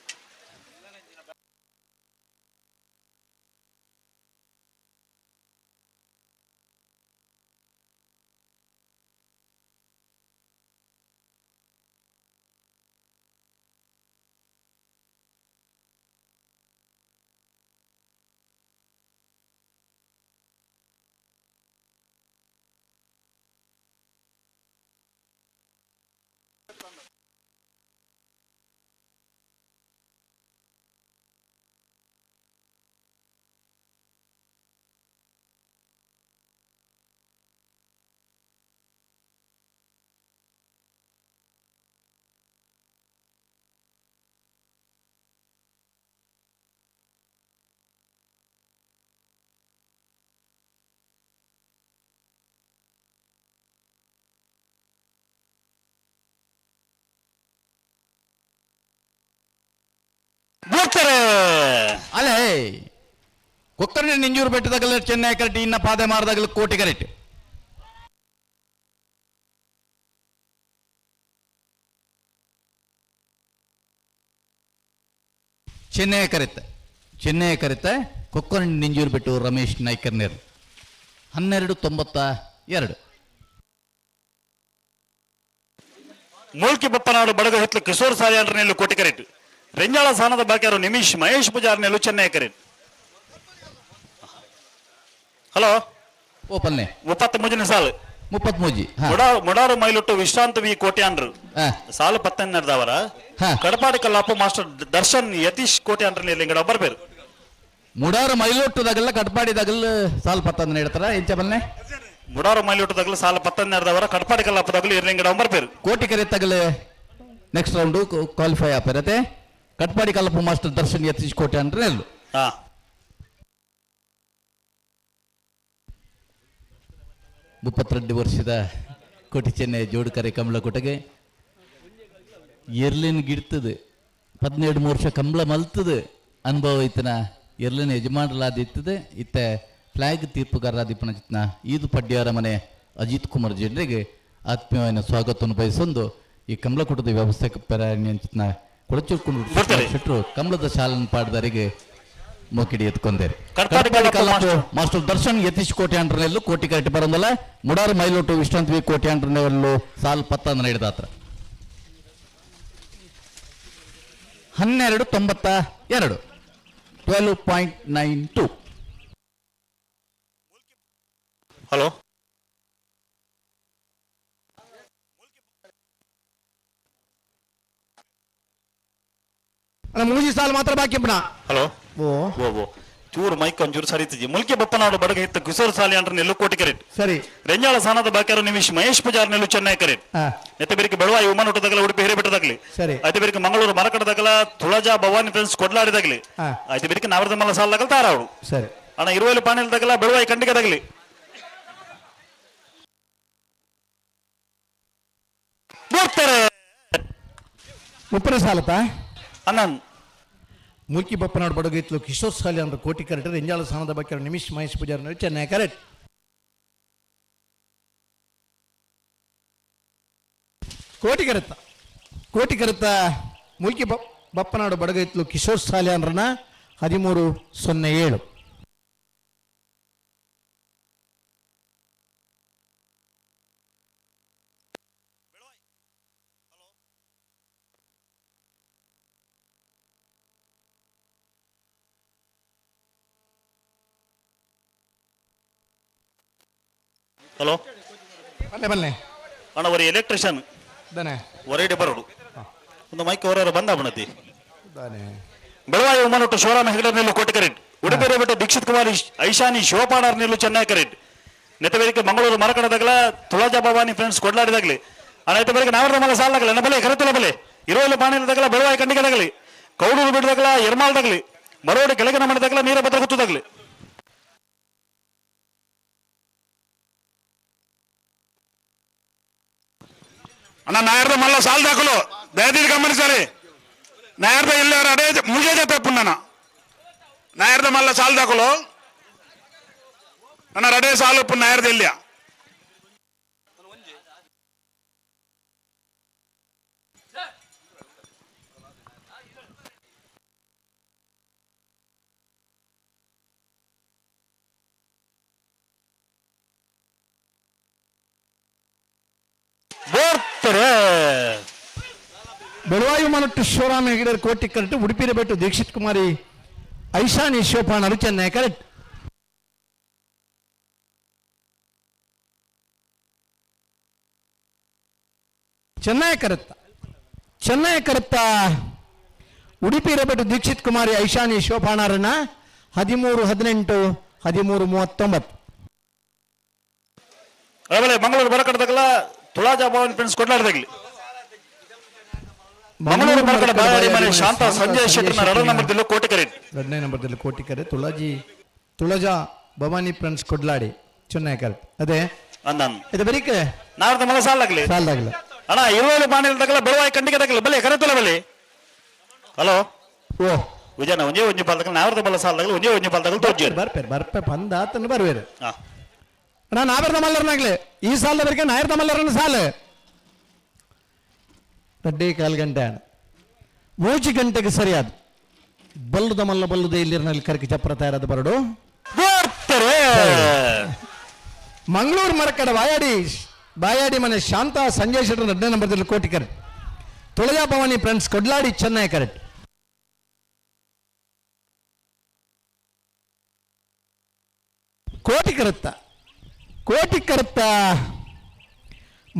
ಅಲ್ಲೇ ಕೊಕ್ಕರ್ಣಿ ನಿಂಜೂರು ಬೆಟ್ಟದಾಗಲ್ಲ ಚೆನ್ನೈ ಕರೆಕ್ಟ್. ಇನ್ನ ಪಾದೆ ಮಾರದಾಗಲ್ಲ ಕೋಟಿ ಕರೆಕ್ಟ್. ಚೆನ್ನೈ ಕರೆತ ಕೊಕ್ಕರ್ಣಿ ನಿಂಜೂರು ಬೆಟ್ಟು ರಮೇಶ್ ನಾಯ್ಕರ್ ನೇರು 12-92. ಮೂಲ್ಕಿ ಬಪ್ಪನಾಡು ಬಡಗ ಹಿತ್ಲು ಕಿಶೋರ್ ಸಾರಿಯಾಡ್ರನೆಲ್ಲು ಕೋಟಿ ಕರೆಕ್ಟ್. ರೆಂಜಾಳ ಸಾನದ ಬಾಕಿಯಾರು ನಿಮಿಷ್ ಮಹೇಶ್ ಪೂಜಾರ್ನೆಲ್ಲು ಚೆನ್ನೈ ಕರೆಕ್ಟ್. ಹಲೋ ಓಪನ್ನೆ 33 ಸಾಲು 33 ಮುಡಾರು ಮೈಲೊಟ್ಟು ವಿಶ್ರಾಂತ ವಿ ಕೋಟ್ಯಾಂಡ್ರು ಸಾಲು 10 ನಡೆದವರ ಕಡಪಾಡಿ ಕಲ್ಲಾಪು ಮಾಸ್ಟರ್ ದರ್ಶನ್ ಯತೀಶ್ ಕೋಟ್ಯಾಂಡ್ರ ಇಂಗಡ ಬರ್ಬೇರು ಮುಡಾರು ಮೈಲೊಟ್ಟದಾಗಲ್ಲ ಕಡಪಾಡಿದಾಗಲ್ಲ ಸಾಲು 10 ಹೇಳ್ತಾರ ಎಂಚ ಬಲ್ಲೆ ಮುಡಾರು ಮೈಲೊಟ್ಟದಾಗಲ್ಲ ಸಾಲು 10 ನಡೆದವರ ಕಡಪಾಡಿ ಕಲ್ಲಾಪದಾಗಲು ಇರ್ಲಿಂಗಡ ಬರ್ಬೇರು ಕೋಟಿ ಕರೆ ತಗಲೆ ನೆಕ್ಸ್ಟ್ ರೌಂಡ್ ಕ್ವಾಲಿಫೈ ಆಪಿರತ್ತೆ. ಕಟ್ಪಾಡಿ ಕಲ್ಲಪ್ಪ ಮಾಸ್ಟರ್ ದರ್ಶನ್ ಯತೀಶ್ ಕೋಟೆ ಅಂದ್ರೆ ಎಲ್ಲು 32 ವರ್ಷದ ಕೋಟಿ ಚೆನ್ನೈ ಜೋಡುಕರೆ ಕಮಲಕೋಟೆಗೆ ಎರ್ಲಿನ ಗಿಡ್ತದೆ 17 ವರ್ಷ ಕಂಬಳ ಮಲ್ತದೆ ಅನುಭವ ಇತ್ತನ ಎರ್ಲಿನ ಯಜಮಾನರಾದಿತ್ತದೆ ಇತ್ತ ಫ್ಲಾಗ್ ತೀರ್ಪುಗಾರರಾದಿಪ್ಪನ ಚಿತ್ನ ಈದು ಪಡ್ಯಾರ ಮನೆ ಅಜಿತ್ ಕುಮಾರ್ ಜನರಿಗೆ ಆತ್ಮೀಯವಾದ ಸ್ವಾಗತವನ್ನು ಬಯಸೊಂದು ಈ ಕಮಲಕೋಟದ ವ್ಯವಸ್ಥಾಪಕ ಚಿತ್ನ ಕೊಳಚೂರ್ಕೊಂಡು ಶೆಟ್ರು ಕಮಲದ ಶಾಲನ್ ಪಾಡ್ದರಿಗೆ ಮೋಕಿಡಿ ಎತ್ಕೊಂಡೇರಿ. ಮಾಸ್ಟರ್ ದರ್ಶನ್ ಯತೀಶ್ ಕೋಟೆ ಅಂಡ್ರನೆಲ್ಲು ಕೋಟಿ ಕರೆಕ್ಟ್ ಬರೋದಲ್ಲ ಮುಡಾರು ಮೈಲೋಟು ವಿಶ್ರಾಂತ್ ವಿ ಕೋಟೆ ಅಂಡ್ರನೆಲ್ಲು ಸಾಲ್ 10 ಹಿಡಿದಾತ್ರ 12-92 12.92. ಹಲೋ ಮೂಜಿ ಸಾಲ ಮಾತ್ರ ಬಾಕಿ ಪುಣ. ಹಲೋ ಓ ಚೂರು ಮೈಕ್ ಒಂಚೂರು ಸರಿತಿಜಿ ಮುಲ್ಕಿ ಬಪ್ಪನಾಡು ಬಡಗ ಇತ್ತು ಕಿಶೋರ್ ಸಾಲಿ ಅಂಡ್ರ ನೆಲ್ಲು ಕೋಟಿ ಕರೆಟ್ ಸರಿ ರೆಂಜಾಳ ಸಾನದ ಬಾಕ್ಯಾರ ನಿಮಿಷ್ ಮಹೇಶ್ ಪೂಜಾರ್ ನೆಲ್ಲು ಚೆನ್ನೈ ಕರೆಟ್ ಹಾ ಎತ್ತೆ ಬೇರಿಗೆ ಬೆಳವಾಯಿ ಉಮನ್ ಹುಟ್ಟದಾಗಲ ಉಡುಪಿ ಹಿರೇಬೆಟ್ಟದಾಗಲಿ ಸರಿ ಐತೆ ಬೇರಿಗೆ ಮಂಗಳೂರು ಮರಕಡದಾಗಲ ತುಳಜಾ ಭವಾನಿ ಫ್ರೆಂಡ್ಸ್ ಕೊಡ್ಲಾಡಿದಾಗಲಿ ಹಾ ಐತೆ ಬೇರಿಗೆ ನಾವರದ ಮಲ್ಲ ಸಾಲದಾಗಲ ತಾರಾವಳು ಸರಿ ಅಣ್ಣ ಇರುವಲ್ಲಿ ಪಾಣಿಲ್ದಾಗಲ ಬೆಳವಾಯಿ ಕಂಡಿಗದಾಗಲಿ ನೋಡ್ತಾರೆ ಮುಪ್ಪನ ಸಾಲತಾ ಅಣ್ಣ ಮುಲ್ಕಿ ಬಪ್ಪನಾಡು ಬಡಗು ಇತ್ತು ಕಿಶೋರ್ ಸಾಲಿ ಅಂದ್ರೆ ಕೋಟಿ ಕರೆಕ್ಟ್ ರೆಂಜಾಳ ಸಾನದ ಬಾಕ್ಯಾರ ನಿಮಿಷ್ ಮಹೇಶ್ ಪೂಜಾರಿ ಚೆನ್ನೈ ಕರೆಕ್ಟ್ ಕೋಟಿ ಕರೆತ್ತ ಮುಲ್ಕಿ ಬಪ್ಪನಾಡು ಬಡಗ ಇತ್ತು ಕಿಶೋರ್ ಸಾಲಿ ಅಂದ್ರನ 1307 ಹಲೋ ಬಲ್ಲೆ ಅಣ್ಣ ஒரு ಎಲೆಕ್ಟ್ರಿಷಿಯನ್ ದಾನೆ ಹೊರಡೆ ಬರೋಡು ಒಂದು ಮೈಕ್ ಹೊರ ಬಂದ ಬಣತಿ ದಾನೆ ಬೆಳವಾಯಿ ಉಮನೊಟ್ಟು ಶಿವರಾಮ ಹೆಗಡೆ ನೆಲ್ಲು ಕೋಟಿ ಕರೆಟ್ ಉಡುಪಿ ಬಿಟ್ಟು ದೀಕ್ಷಿತ್ ಕುಮಾರ್ ಐಶಾನಿ ಶಿವಪಾಣಾರ್ ನೆಲ್ಲು ಚೆನ್ನೈ ಕರೆಟ್ ನೆತ್ತಬೇರಿಗೆ ಮಂಗಳೂರು ಮರಕಡದಾಗಲ ತುಳಜಾ ಭವಾನಿ ಫ್ರೆಂಡ್ಸ್ ಕೊಡ್ಲಾಡಿದಾಗಲಿ ಅನೈತ ಬೇರಿಗೆ ನಾವರದ ಮಲ ಸಾಲಾಗಲಿ ನಬಲೆ ಕರೆತಲ ಬಲೆ ಇರೋಲ್ಲ ಪಾಣಿದಾಗಲ ಬೆಳವಾಯಿ ಕಂಡಿಗದಾಗಲಿ ಕೌಡೂರು ಬಿಡದಾಗಲ ಎರ್ಮಾಲ್ದಾಗಲಿ ಮರೋಡಿ ಕೆಳಗಿನ ಮನೆದಾಗಲ ನೀರ ಭದ್ರ ಗುತ್ತದಾಗಲಿ ಅಣ್ಣ ನಾಯರ್ದ ಮಲ್ಲ ಸಾಲ್ ದಾಖಲು ದಯದೀರಿ ಗಮನಿಸರಿ ನಾಯರ್ದ ಇಲ್ಲ ಅಡೇ ಮುಜೆ ಜೊತೆ ಪುಣ್ಯನ ನಾಯರ್ದ ಮಲ್ಲ ಸಾಲ್ ದಾಖಲು ಅಣ್ಣ ರಡೇ ಸಾಲು ಪುಣ್ಯ ನಾಯರ್ದ ಇಲ್ಲ ಬೆಳವಾಯು ಮನಟ್ಟು ಶಿವರಾಮ ಹೆಗಡೆ ಕೋಟಿ ಕರೆಕ್ಟ್ ಉಡುಪಿ ಬಿಟ್ಟು ದೀಕ್ಷಿತ್ ಕುಮಾರಿ ಐಶಾನಿ ಶಿವಪಾಣರು ಚೆನ್ನೈ ಕರೆಕ್ಟ್ ಚೆನ್ನೈ ಕರೆತ್ತ ಉಡುಪಿ ಬಿಟ್ಟು ದೀಕ್ಷಿತ್ ಕುಮಾರಿ ಐಶಾನಿ ಶಿವಪಾಣರನ್ನ 13-18 13-39 ಆಮೇಲೆ ಮಂಗಳೂರು ಬರಕಡದಾಗಲ ತುಳಜಾ ಭವಾನಿ ಫ್ರೆಂಡ್ಸ್ ಕೊಡ್ಲಾಡಿದಾಗಲಿ ಮಂಗಳೂರು ಮರಕಡ ಬಾಯಾಡಿ ಮನೆ ಶಾಂತ ಸಂಜಯ್ ಶೆಟ್ಟರ್ನ 2 ನಂಬರ್ದಲ್ಲಿ ಕೋಟಿ ಕರೆಟ್ 2ನೇ ನಂಬರ್ದಲ್ಲಿ ಕೋಟಿ ಕರೆ ತುಳಜಾ ಭವಾನಿ ಫ್ರೆಂಡ್ಸ್ ಕೊಡ್ಲಾಡಿ ಚೆನ್ನೈ ಕರೆಕ್ಟ್ ಅದೇ ಅಂದನ್ ಇದು ಬರೀಕೆ ನಾವರದ ಮಲ ಸಾಲಾಗಲಿ ಅಣ್ಣ ಇರುವಲ್ಲಿ ಪಾಣಿಲ್ದಾಗಲ ಬೆಳವಾಯಿ ಕಂಡಿಗದಾಗಲಿ ಬಲೆ ಕರೆತಲ ಬಲೆ ಹಲೋ ಓ ವಿಜಯನ ಒಂಜೇ ಪಾಲ್ದಾಗಲ ನಾವರದ ಮಲ ಸಾಲಾಗಲಿ ಒಂಜೇ ಪಾಲ್ದಾಗಲ ತೋರ್ಜಿ ಬರ್ಪೆ ಬಂದಾತನ್ನು ಬರುವೇರು ನಾನು ನಾವರದ ಮಲ್ಲರ್ನಾಗ್ಲಿ ಈ ಸಾಲದ ಬರಿಗೆ ನಾಯರ್ದ ಮಲ್ಲರನ್ನ ಸಾಲು 2:15 ಗಂಟೆ 3 ಗಂಟೆಗೆ ಸರಿಯಾದ ಬಲ್ಲುದ ಮಲ್ಲ ಬಲ್ಲುದ ಇಲ್ಲಿರ್ನಲ್ಲಿ ಕರಕಿ ಚಪ್ರ ತಯಾರಾದ ಬರಡು ಮಂಗಳೂರು ಮರಕಡ ಬಾಯಾಡಿ ಮನೆ ಶಾಂತ ಸಂಜಯ್ ಶೆಟ್ಟರ್ 2ನೇ ನಂಬರ್ದಲ್ಲಿ ಕೋಟಿ ಕರೆ ತುಳಜಾ ಭವಾನಿ ಫ್ರೆಂಡ್ಸ್ ಕೊಡ್ಲಾಡಿ ಚೆನ್ನೈ ಕರೆಕ್ಟ್ ಕೋಟಿ ಕರುತ್ತ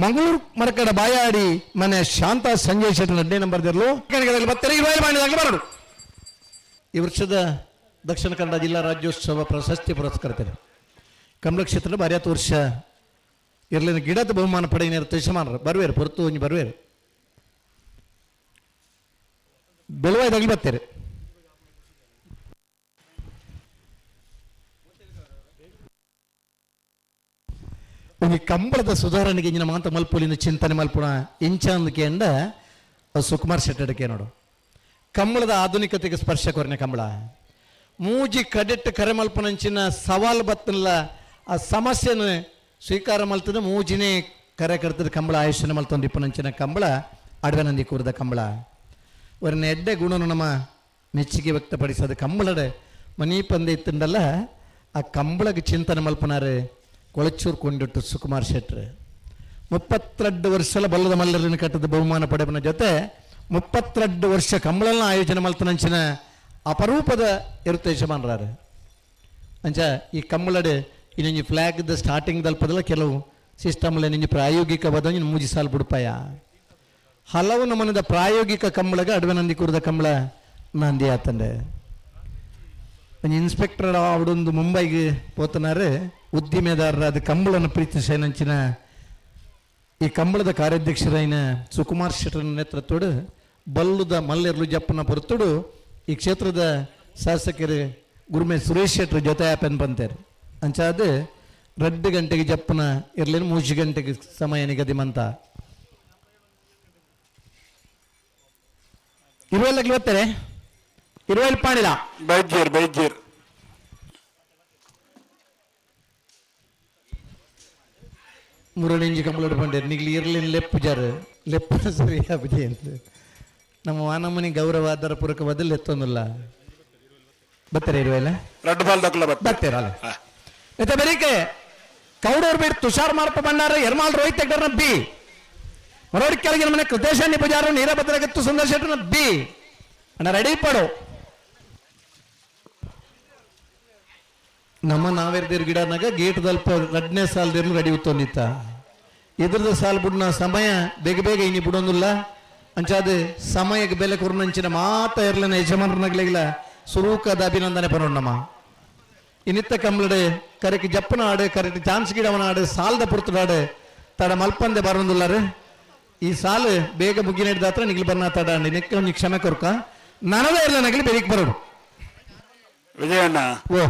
ಮಂಗಳೂರು ಮರಕಡ ಬಾಯಾಡಿ ಮನೆ ಶಾಂತ ಸಂಜಯ್ ಶೆಟ್ಟರ್ 2ನೇ ನಂಬರ್ದಲ್ಲೂ ಬರಡು ಈ ವರ್ಷದ ದಕ್ಷಿಣ ಕನ್ನಡ ಜಿಲ್ಲಾ ರಾಜ್ಯೋತ್ಸವ ಪ್ರಶಸ್ತಿ ಪುರಸ್ಕರ್ತರು ಕಮಲ ಕ್ಷೇತ್ರದ ಬಾರ್ಯಾತ ವರ್ಷ ಇರಲಿನ ಗಿಡದ ಬಹುಮಾನ ಪಡೆಯಿನ ಯಜಮಾನರು ಬರುವೇರು ಹೊರತು ಬರುವೇರು ಬೆಳವಾಯ್ದಾಗಲಿ ಬರ್ತಾರೆ ಒಂದು ಕಂಬಳದ ಸುಧಾರಣೆಗೆ ಇಂಜಿನ ಮಾತ ಮಲ್ಪುಲಿನ ಚಿಂತನೆ ಮಲ್ಪುಣ ಇಂಚಂದಕ್ಕೆ ಅಂಡ ಸುಕುಮಾರ್ ಶೆಟ್ಟಡಕ್ಕೆ ನೋಡು ಕಂಬಳದ ಆಧುನಿಕತೆಗೆ ಸ್ಪರ್ಶ ಕೊರನೆ ಕಂಬಳ ಮೂಜಿ ಕಡೆಟ್ ಕರೆ ಮಲ್ಪನಂಚಿನ ಸವಾಲು ಬತ್ತಲ್ಲ ಆ ಸಮಸ್ಯೆನ ಸ್ವೀಕಾರ ಮಲ್ತದ ಮೂಜಿನೇ ಕರೆ ಕಡ್ತದ ಕಂಬಳ ಆಯುಷ್ಯನ ಮಲ್ತೊಂದು ಇಪ್ಪನಂಚಿನ ಕಂಬಳ ಅಡವೆ ನಂದಿ ಕೂರದ ಕಂಬಳ ಅವರನ್ನ ಎಡ್ಡೆ ಗುಣನು ನಮ್ಮ ಮೆಚ್ಚುಗೆ ವ್ಯಕ್ತಪಡಿಸೋದು ಕಂಬಳದ ಮನಿ ಪಂದೆ ಇತ್ತಂಡಲ್ಲ ಆ ಕಂಬಳಗೆ ಚಿಂತನೆ ಮಲ್ಪನಾರೆ ಕೊಳಚೂರು ಕೊಂಡಿಟ್ಟು ಸುಕುಮಾರ್ ಶೆಟ್ಟರ್ 32 ವರ್ಷಲ ಬಲ್ಲದ ಮಲ್ಲರಿನ ಕಟ್ಟದ ಬಹುಮಾನ ಪಡೆಬನ ಜೊತೆ 32 ವರ್ಷ ಕಂಬಳನ್ನ ಆಯೋಜನೆ ಮಲ್ತನಂಚಿನ ಅಪರೂಪದ ಇರುತ್ತೆ ಯಜಮಾನರಾರೆ ಅಂಚ ಈ ಕಂಬಳಡೆ ಇನ್ನೊಂದು ಫ್ಲಾಗ್ದ ಸ್ಟಾರ್ಟಿಂಗ್ ದಲ್ಪದಲ್ಲ ಕೆಲವು ಸಿಸ್ಟಮ್ಲ ನಿಂಜು ಪ್ರಾಯೋಗಿಕವಾದ ಮೂಜಿ ಸಾಲು ಬಿಡುಪಾಯ ಹಲವು ನಮನದ ಪ್ರಾಯೋಗಿಕ ಕಂಬಳಗ ಅಡವೆ ನಂದಿ ಕೂರದ ಕಂಬಳ ನಂದಿ ಆತಂಡೆ ಒಂದು ಇನ್ಸ್ಪೆಕ್ಟರ್ ಅವಡೊಂದು ಮುಂಬೈಗೆ పోతున్నారు ಉದ್ದಿಮೆದಾರರ ಅದು ಕಂಬಳನ್ನು ಪ್ರೀತಿಸೇನಂಚಿನ ಈ ಕಂಬಳದ ಕಾರ್ಯಾಧ್ಯಕ್ಷರಾಯಿನ ಸುಕುಮಾರ್ ಶೆಟ್ಟರ್ ನೇತೃತ್ವಡು ಬಲ್ಲುದ ಮಲ್ಲೆರ್ಲು ಜಪ್ಪನ ಹೊರತುಡು ಈ ಕ್ಷೇತ್ರದ ಶಾಸಕರು ಗುರುಮೆ ಸುರೇಶ್ ಶೆಟ್ಟರ್ ಜೊತೆ ಆಪನ್ ಬಂತಾರೆ ಅಂಚಾದ 2 ಗಂಟೆಗೆ ಜಪ್ಪನ ಇರ್ಲೇನು 3 ಗಂಟೆಗೆ ಸಮಯ ನಿಗದಿಮಂತ 20 ಬರ್ತಾರೆ 20 ಪಾಣಿಲ ಬೈಜೀರ್ ಮುರಳಿಂಜಿ ಕಂಬಳೋಡು ಬಂಡೇರು ನಿಗ್ಲಿ ಇರ್ಲಿನ ಲೆಪ್ಪು ಜಾರು ಲೆಪ್ಪ ಸರಿಯಾ ಬುಜಿ ಅಂತ ನಮ್ಮ ವಾನಮ್ಮನಿ ಗೌರವ ಆಧಾರ ಪೂರಕ ಬದಲು ಎತ್ತೊಂದಿಲ್ಲ ಬರ್ತಾರೆ 20 ರೆಡ್ ಬಾಲ್ ದಕ್ಕಲ ಬರ್ತಾರೆ ಅಲ್ಲ ಮತ್ತೆ ಬರೀಕೆ ಕೌಡೂರು ಬಿಟ್ಟು ತುಷಾರ್ ಮಾರ್ಪ ಬಂಡಾರ ಎರ್ಮಾಲ್ ರೋಹಿತ್ ಹೆಗ್ಡರ್ನ ಬಿ ಮರೋಡಿ ಕೆಳಗಿನ ಮನೆ ಕೃತೇಶಾನಿ ಪೂಜಾರು ನೀರಭದ್ರಗತ್ತು ಸುಂದರ್ ಶೆಟ್ಟರ್ನ ಬಿ ಅಣ್ಣ ರೆಡಿ ಪಡು ನಮ್ಮ ನಾವೇರ್ದಿರ್ ಗಿಡನಾಗ ಗೇಟ್ ದಲ್ಪ 2ನೇ ಸಾಲದಿರ್ಲು ರೆಡಿ ಉತ್ತೊಂದಿತ್ತ ಇದ್ರದ ಸಾಲ ಬಿಡ್ನ ಸಮಯ ಬೇಗ ಬೇಗ ಇನಿ ಬಿಡೋದಿಲ್ಲ ಅಂಚಾದ ಸಮಯಕ್ಕೆ ಬೆಲೆ ಕೊರ್ನಂಚಿನ ಮಾತ ಇರ್ಲನ ಯಜಮಾನರ್ನಾಗ್ಲಿಲ್ಲ ಸುರೂಕದ ಅಭಿನಂದನೆ ಪರೋಣ್ಣಮ್ಮ ಇನ್ನಿತ್ತ ಕಂಬಳಡೆ ಕರೆಕ್ಟ್ ಜಪ್ಪನ ಆಡು ಕರೆಕ್ಟ್ ಚಾನ್ಸ್ ಗಿಡವನ ಆಡು ಸಾಲದ ಪುರ್ತಡಾಡು ತಡ ಮಲ್ಪಂದೆ ಬರೋದಿಲ್ಲ ಈ ಸಾಲು ಬೇಗ ಮುಗಿ ನಡೆದಾತ್ರ ನಿಗ್ಲಿ ಬರ್ನ ತಡ ನಿಕ್ಕ ಒಂದು ಕ್ಷಮೆ ಕೊರ್ಕ ನನದೇ ಇರಲ್ಲ ನಗಲಿ ಬೆರಿಕ್ ಬರೋಡು ವಿಜಯಣ್ಣ ಓ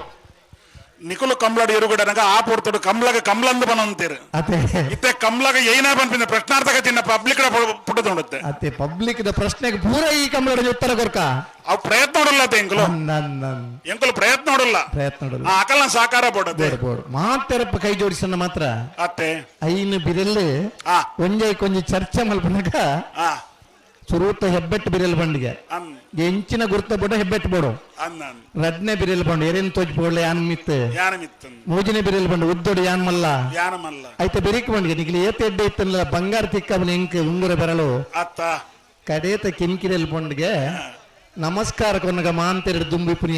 ನಿಕುಲು ಕಂಬ್ಲಾಡ್ ಇರುಗಡನಗ ಆ ಪೂರ್ತಡು ಕಂಬ್ಲಾಗ ಕಂಬ್ಲಂದು ಬನಂತೀರು ಅದೇ ಇತ್ತೆ ಕಂಬ್ಲಾಗ ಏನ ಬಂದ ಪ್ರಶ್ನಾರ್ಥಕ ಚಿನ್ನ ಪಬ್ಲಿಕ್ ಪುಟ್ಟದೊಂಡುತ್ತೆ ಅತ್ತೆ ಪಬ್ಲಿಕ್ ದ ಪ್ರಶ್ನೆಗೆ ಪೂರ ಈ ಕಂಬಳ ಉತ್ತರ ಕೊರ್ಕ ಅವು ಪ್ರಯತ್ನ ನೋಡಲ್ಲ ಎಂಕುಲು ಎಂಕುಲು ಪ್ರಯತ್ನ ನೋಡಲ್ಲ ಆ ಅಕಲ್ನ ಸಾಕಾರ ಪಡತ್ತೆ ಮಾತೆರಪ್ಪ ಕೈ ಜೋಡಿಸನ್ನ ಮಾತ್ರ ಅತ್ತೆ ಐನು ಬಿರಲ್ಲು ಒಂಜೈ ಕೊಂಚ ಚರ್ಚೆ ಮಲ್ಪನಾಗ ಸುರೂತ ಹೆಬ್ಬೆಟ್ಟು ಬಿರಲ್ ಬಂಡಿಗೆ ಎಂಚಿನ ಗುರ್ತ ಬೋಡ ಹೆಬ್ಬೆಟ್ಟು ಬೋಡು ರಡ್ನೆ ಬಿರಲ್ ಬಂಡು ಎರೇನ್ ತೋಜ್ ಬೋಡ್ಲೆ ಯಾನ್ ಮಿತ್ ಮೂಜಿನ ಬಿರಲ್ ಬಂಡು ಉದ್ದೋಡು ಯಾನ್ ಮಲ್ಲ ಆಯ್ತ ಬೆರಿಕ್ ಬಂಡಿಗೆ ನಿಗ್ಲಿ ಏತ ಎಡ್ಡೆ ಇತ್ತಲ್ಲ ಬಂಗಾರ ತಿಕ್ಕವನ ಎಂಕ್ ಉಂಗುರ ಬೆರಳು ಕಡೇತ ಕಿನ್ಕಿರಲ್ ಬಂಡಿಗೆ ನಮಸ್ಕಾರ ಕೊನ್ನಗ ಮಾಂತೆರಡು ದುಂಬಿಪುನಿ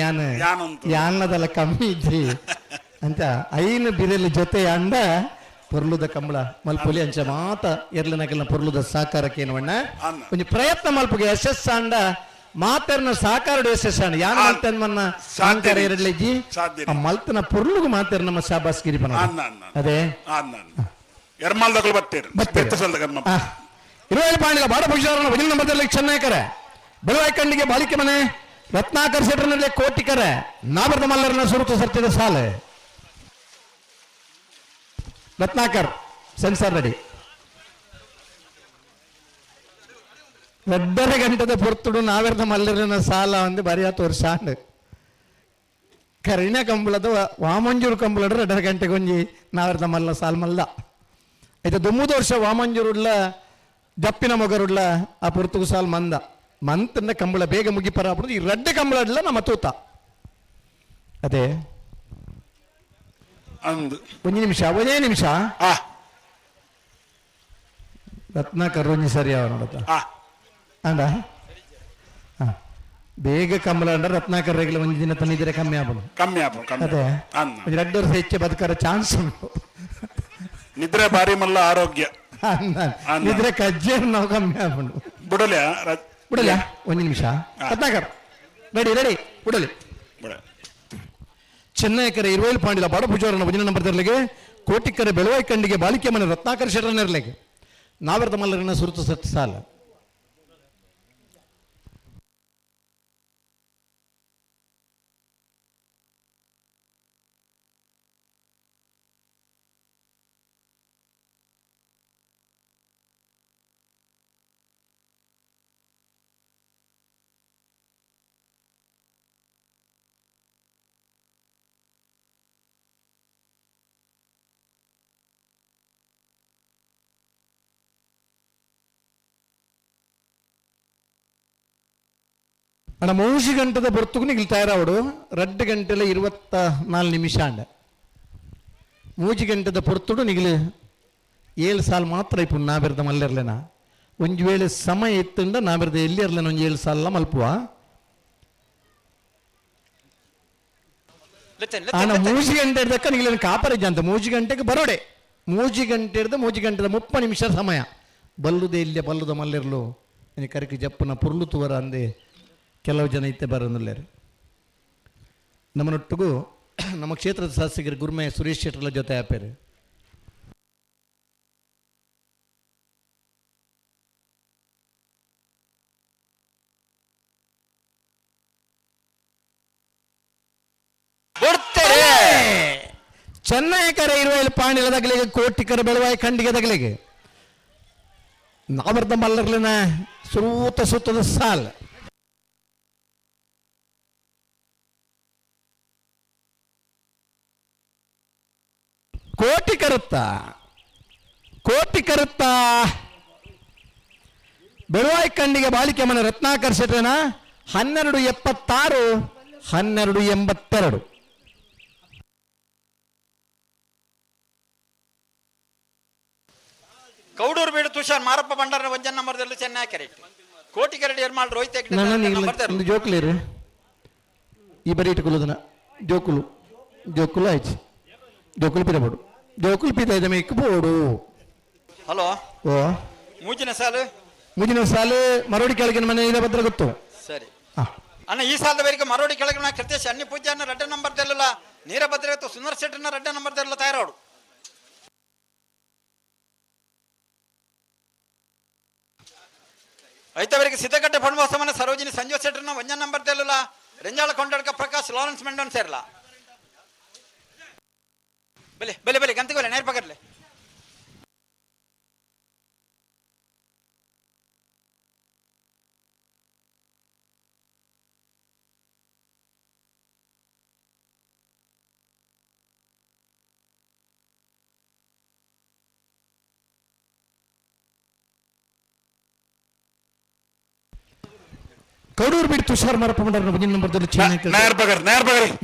ಯಾನದಲ್ಲ ಕಮ್ಮಿ ಇದ್ರಿ ಅಂತ ಐನು ಬಿರಲ್ ಜೊತೆ ಅಂಡ ಪೊರ್ಲುದ ಕಂಬಳ ಮಲ್ಪುಲಿ ಅಂಚ ಮಾತ ಎರ್ಲನಕಲ್ನ ಪೊರ್ಲುದ ಸಾಕಾರಕ್ಕೆ ಏನವಣ್ಣ ಒಂದು ಪ್ರಯತ್ನ ಮಲ್ಪಗೆ ಯಶಸ್ಸ ಅಂಡ ಮಾತೆರ್ನ ಸಾಕಾರಡು ಯಶಸ್ಸಾಂಡ ಯಾನ ಮಲ್ತನ್ ಮನ್ನ ಸಾಂಕಾರ ಎರಡ್ಲೆಜ್ಜಿ ಆ ಮಲ್ತನ ಪೊರ್ಲುಗು ಮಾತೆರ್ ನಮ್ಮ ಶಾಬಾಸ್ ಗಿರಿಪನ ಅದೇ ಎರ್ಮಾಲ್ ದಕ್ಕಲು ಬತ್ತೇರು 20 ಪಾಣಿಲ ಬಾಡ ಭುಜಾರನ ವಜಿನ ನಂಬರ್ದಲ್ಲಿ ಚೆನ್ನೈಕರೆ ಬೆಳವಾಯ್ಕಂಡಿಗೆ ಬಾಲಿಕೆ ಮನೆ ರತ್ನಾಕರ್ ಸೆಟ್ರನಲ್ಲಿ ಕೋಟಿಕರೆ ನಾಬರ್ದ ಮಲ್ಲರನ ಸುರುತು ಸರ್ತಿದ ಸಾಲೆ ರತ್ನಾಕರ್ ಸೆನ್ಸರ್ ರೆಡಿ 2.5 ಗಂಟೆದ ಪೊರ್ತುಡು ನಾವೆರ್ದ ಮಲ್ಲರಿನ ಸಾಲ ಒಂದು ಬರಿಯ ತೋರ್ಸಾಂಡ್ ಕರಿಣ ಕಂಬಳದ ವಾಮಂಜೂರು ಕಂಬಳಡ 2.5 ಗಂಟೆಗೆ ಒಂಜಿ ನಾವೆರ್ದ ಮಲ್ಲ ಸಾಲ್ ಮಲ್ಲ ಐತೆ 9 ವರ್ಷ ವಾಮಂಜೂರುಡ್ಲ ಜಪ್ಪಿನ ಮೊಗರುಡ್ಲ ಆ ಪೊರ್ತುಗು ಸಾಲ್ ಮಂದ ಮಂತನ್ನ ಕಂಬಳ ಬೇಗ ಮುಗಿಪರ ಈ 2 ಕಂಬಳಡ್ಲ ನಮ್ಮ ತೂತ ಅದೇ ಒಂದೇ ನಿಮಿಷ ರತ್ನಾಕರ್ ಒಂಜಿ ಸರಿ ಅವ ನೋಡತ್ತ ಅಂಡ ಬೇಗ ಕಂಬಳ ಅಂಡ ರತ್ನಾಕರ್ ರೆಗ್ಲ ಒಂದ್ ದಿನ ತಂದಿದ್ರೆ ಕಮ್ಮಿ ಅದೇ 2 ವರ್ಷ ಹೆಚ್ಚೆ ಬದುಕರ ಚಾನ್ಸ್ ಉಂಟು ನಿದ್ರೆ ಬಾರಿ ಮಲ್ಲ ಆರೋಗ್ಯ ನಿದ್ರೆ ಕಜ್ಜೆ ನಾವು ಕಮ್ಮಿ ಆಗ್ಬೋದು ಬಿಡಲ್ಯ ಒಂದ್ ನಿಮಿಷ ರತ್ನಾಕರ್ ರೆಡಿ ಬಿಡಲಿ ಚೆನ್ನೈಕರ 20 ಪಾಂಡಿಲ ಬಾಡ ಭುಜಾರನ ವಜನ ನಂಬರ್ ತರಲಿಗೆ ಕೋಟಿಕರೆ ಬೆಳವಾಯ್ಕಂಡಿಗೆ ಬಾಲಿಕೆ ಮನೆ ರತ್ನಾಕರ ಶೆಟ್ಟರ್ನರ್ಲಿಗೆ ನಾವೆರ್ದ ಮಲ್ಲರಿನ ಸುರುತು ಸತ್ ಸಾಲ ಅಣ್ಣ 3 ಗಂಟೆದ ಬರ್ತುಕು ನಿಗ್ಲಿ ತಯಾರಾವಡು 2 ಗಂಟೆಲ 24 ನಿಮಿಷ ಅಂಡ 3 ಗಂಟೆದ ಪೊರ್ತುಡು ನಿಗ್ಲಿ 7 ಸಾಲ್ ಮಾತ್ರ ಇಪ್ಪು ನಾಬೆರ್ದ ಮಲ್ಲೆರ್ಲೆನ ಒಂಜಿ ವೇಳೆ ಸಮಯ ಇತ್ತಂಡ ನಾಬೆರ್ದ ಎಲ್ಲಿರ್ಲೆನ ಒಂಜಿ 7 ಸಾಲ ಮಲ್ಪುವ ಆನ 3 ಗಂಟೆ ಇರ್ದಕ್ಕ ನಿಗ್ಲೇನು ಕಾಪರಿಜ ಅಂತ 3 ಗಂಟೆಗೆ ಬರೋಡೆ 3 ಗಂಟೆ ಇರ್ದ 3 ಗಂಟೆದ 30 ನಿಮಿಷ ಸಮಯ ಬಲ್ಲುದೇ ಇಲ್ಲೇ ಬಲ್ಲುದ ಮಲ್ಲೆರ್ಲು ಕರಿಕೆ ಜಪ್ಪನ ಪುರ್ಲು ತುವರ ಅಂದೆ ಕೆಲವು ಜನ ಇತ್ತೆ ಬರೋದಿಲ್ಲ ನಮ್ಮನೊಟ್ಟಿಗೂ ನಮ್ಮ ಕ್ಷೇತ್ರದ ಶಾಸಕರು ಗುರುಮೆ ಸುರೇಶ್ ಶೆಟ್ಟರ್ల ಜೊತೆ ಆಪೇರು. ಚೆನ್ನೈಕರ ಇರುವ ಪಾಣಿಲ ದಗಲಿಗೆ ಕೋಟಿಕರ ಬೆಳವಾಯಿ ಖಂಡಿಗೆ ದಗಲಿಗೆ ನಾವರ್ದ ಮಲ್ಲರ್ಲಿನ ಸುತ್ತದ ಸಾಲ್ ಕೋಟಿ ಕರುತ್ತ ಬೆಳವಾಯಿ ಖಂಡಿಗೆ ಬಾಳಿಕೆ ಮನೆ ರತ್ನಾಕರ್ ಶೆಟ್ಟನ 1276 1282. ಕೌಡೂರು ಬೀಡು ತುಷಾರ್ ಮಾರಪ್ಪ ಭಂಡಾರ ವಂಜನ್ ನಂಬರ್ದಲ್ಲೂ ಚೆನ್ನೈ ಕೆರೆಟ್ ಕೋಟಿ ಕೆರೆಟ್ ಏರ್ಮಾಳ್ ರೋಹಿತ್ ಹೆಗ್ಡೆ ಒಂದು ಜೋಕುಲೇರು ಈ ಬರೀ ಇಟ್ಟುಕೊಳ್ಳೋದನ್ನ ಜೋಕುಲು ಆಯ್ತು ಜೋಕುಲು ಪಿರಬೋಡು ಜೋಕುಲು ಪಿತ ಇದೆ ಮೇಕ್ ಬೋಡು. ಹಲೋ ಓ ಮೂಜಿನ ಸಾಲು ಮರೋಡಿ ಕೆಳಗಿನ ಮನೆ ಇದೆ ಭದ್ರ ಗೊತ್ತು. ಸರಿ ಅಣ್ಣ ಈ ಸಾಲದ ಬೇರೆ ಮರೋಡಿ ಕೆಳಗಿನ ಕೃತೇಶ್ ಅನ್ನಿ ಪೂಜಾನ red ನಂಬರ್ದಲ್ಲ ನೀರಭದ್ರ Sundar ಶೆಟ್ಟರ್ನ red ನಂಬರ್ದಲ್ಲ ತಯಾರೋಡು ಐತವರಿಗೆ ಸಿದ್ದಗಟ್ಟೆ ಪಣಮೋತ್ಸವನ Sarojini Sanjeev ಶೆಟ್ಟರ್ನ ವಂಜನ್ ನಂಬರ್ದಲ್ಲ Renjala Kondadka Prakash Lawrence Mendon ಸೇರ್ಲ ಬೆಲೆ ಗಂತಗೆ ಬೆಲೆ ನೇರ್ ಪಕಡ್ಲೆ ಕೌಡೂರು ಬಿಟ್ಟು ತುಷಾರ್ ಮಾರಪ್ಪ ಮಂಡಾರ ಮುಂದಿನ ನಂಬರ್ದಲ್ಲಿ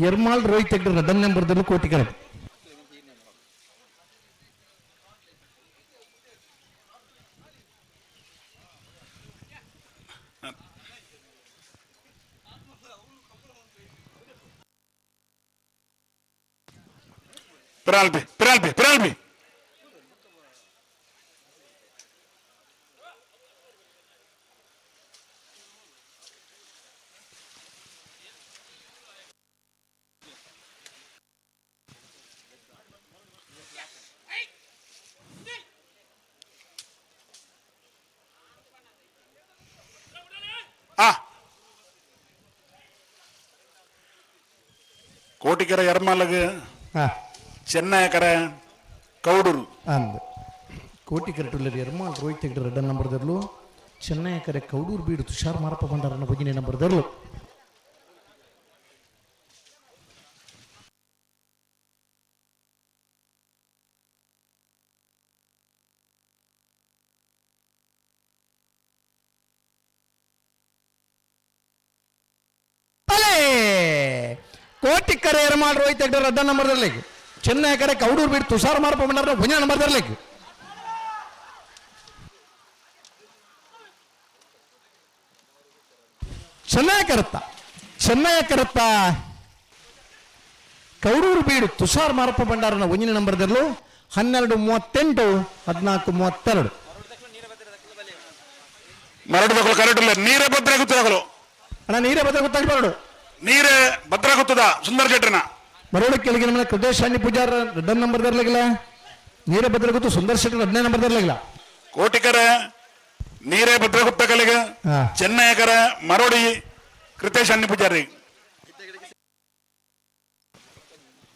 ಎರ್ಮಾಳ್ ರೋಹಿತ್ ಹೆಗ್ಡೆ ರಡ್ಡ ನಂಬರ್ದಲ್ಲೂ ಕೋಟಿಕರ ಪಿರಾಲ್ಬಿ ಕೋಟಿಕೆರೆ ಎರ್ಮಾಲಗೆ ಚೆನ್ನೈಕರ ಕೌಡೂರು ಅಂದ್ ಕೋಟಿಕೆರೆ ಟುಲ್ಲರ್ ಎರ್ಮಾಳ್ ರೋಹಿತ್ ಹೆಗ್ಡೆ ರೆಡ್ಡ ನಂಬರ್ದಲ್ಲೂ ಚೆನ್ನೈಕರೆ ಕೌಡೂರು ಬೀಡು ತುಷಾರ್ ಮಾರಪ್ಪ ಭಂಡಾರನ ಬುಗಿನ ನಂಬರ್ದಲ್ಲೂ ಕೋಟಿಕರೆ ಎರ್ಮಾಳ್ ರೋಹಿತ್ ಹೆಗ್ಡೆ ರೆಡ್ಡ ನಂಬರ್ದಲ್ಲಿ ಚೆನ್ನೈ ಕಡೆ ಕೌಡೂರು ಬಿಟ್ಟು ತುಷಾರ್ ಮಾರಪ್ಪ ಭಂಡಾರ ಭುಜ ನಂಬರ್ದಲ್ಲಿ ಚೆನ್ನೈ ಕರುತ್ತ ಕೌಡೂರು ಬೀಡು ತುಷಾರ್ ಮಾರಪ್ಪ ಭಂಡಾರನ ಒಂಜಿನ ನಂಬರ್ದಲ್ಲೂ 1238 1432 ಮರಡು ಮಕ್ಕಳು ಕರೆಕ್ಟ್ ಇಲ್ಲ ನೀರೇ ಭದ್ರ ಗೊತ್ತಾಗಲು ಅಣ್ಣ ನೀರೇ ಭದ್ರ ಗೊತ್ತಾಗ್ಬಾರ್ದು ನೀರೇ ಭದ್ರ ಗೊತ್ತದ ಸುಂದರ್ ಶೆಟ್ಟರ್ನ ಮರೋಡಿ ಕೆಳಗಿನ ಮನೆ ಕೃತೇಶ್ ಅನ್ನಿ ಪೂಜಾರ ರೆಡ್ಡ ನಂಬರ್ದರ್ಲಾಗಿಲ್ಲ ನೀರೇ ಭದ್ರ ಗೊತ್ತು ಸುಂದರ್ ಶೆಟ್ಟರ್ 10ನೇ ನಂಬರ್ದರ್ಲಾಗಿಲ್ಲ ಕೋಟಿಕರ ನೀರೇ ಭದ್ರ ಗೊತ್ತ ಕಲಿಗ ಚೆನ್ನೈಕರ ಮರೋಡಿ ಕೃತೇಶ್ ಅನ್ನಿ ಪೂಜಾರಿ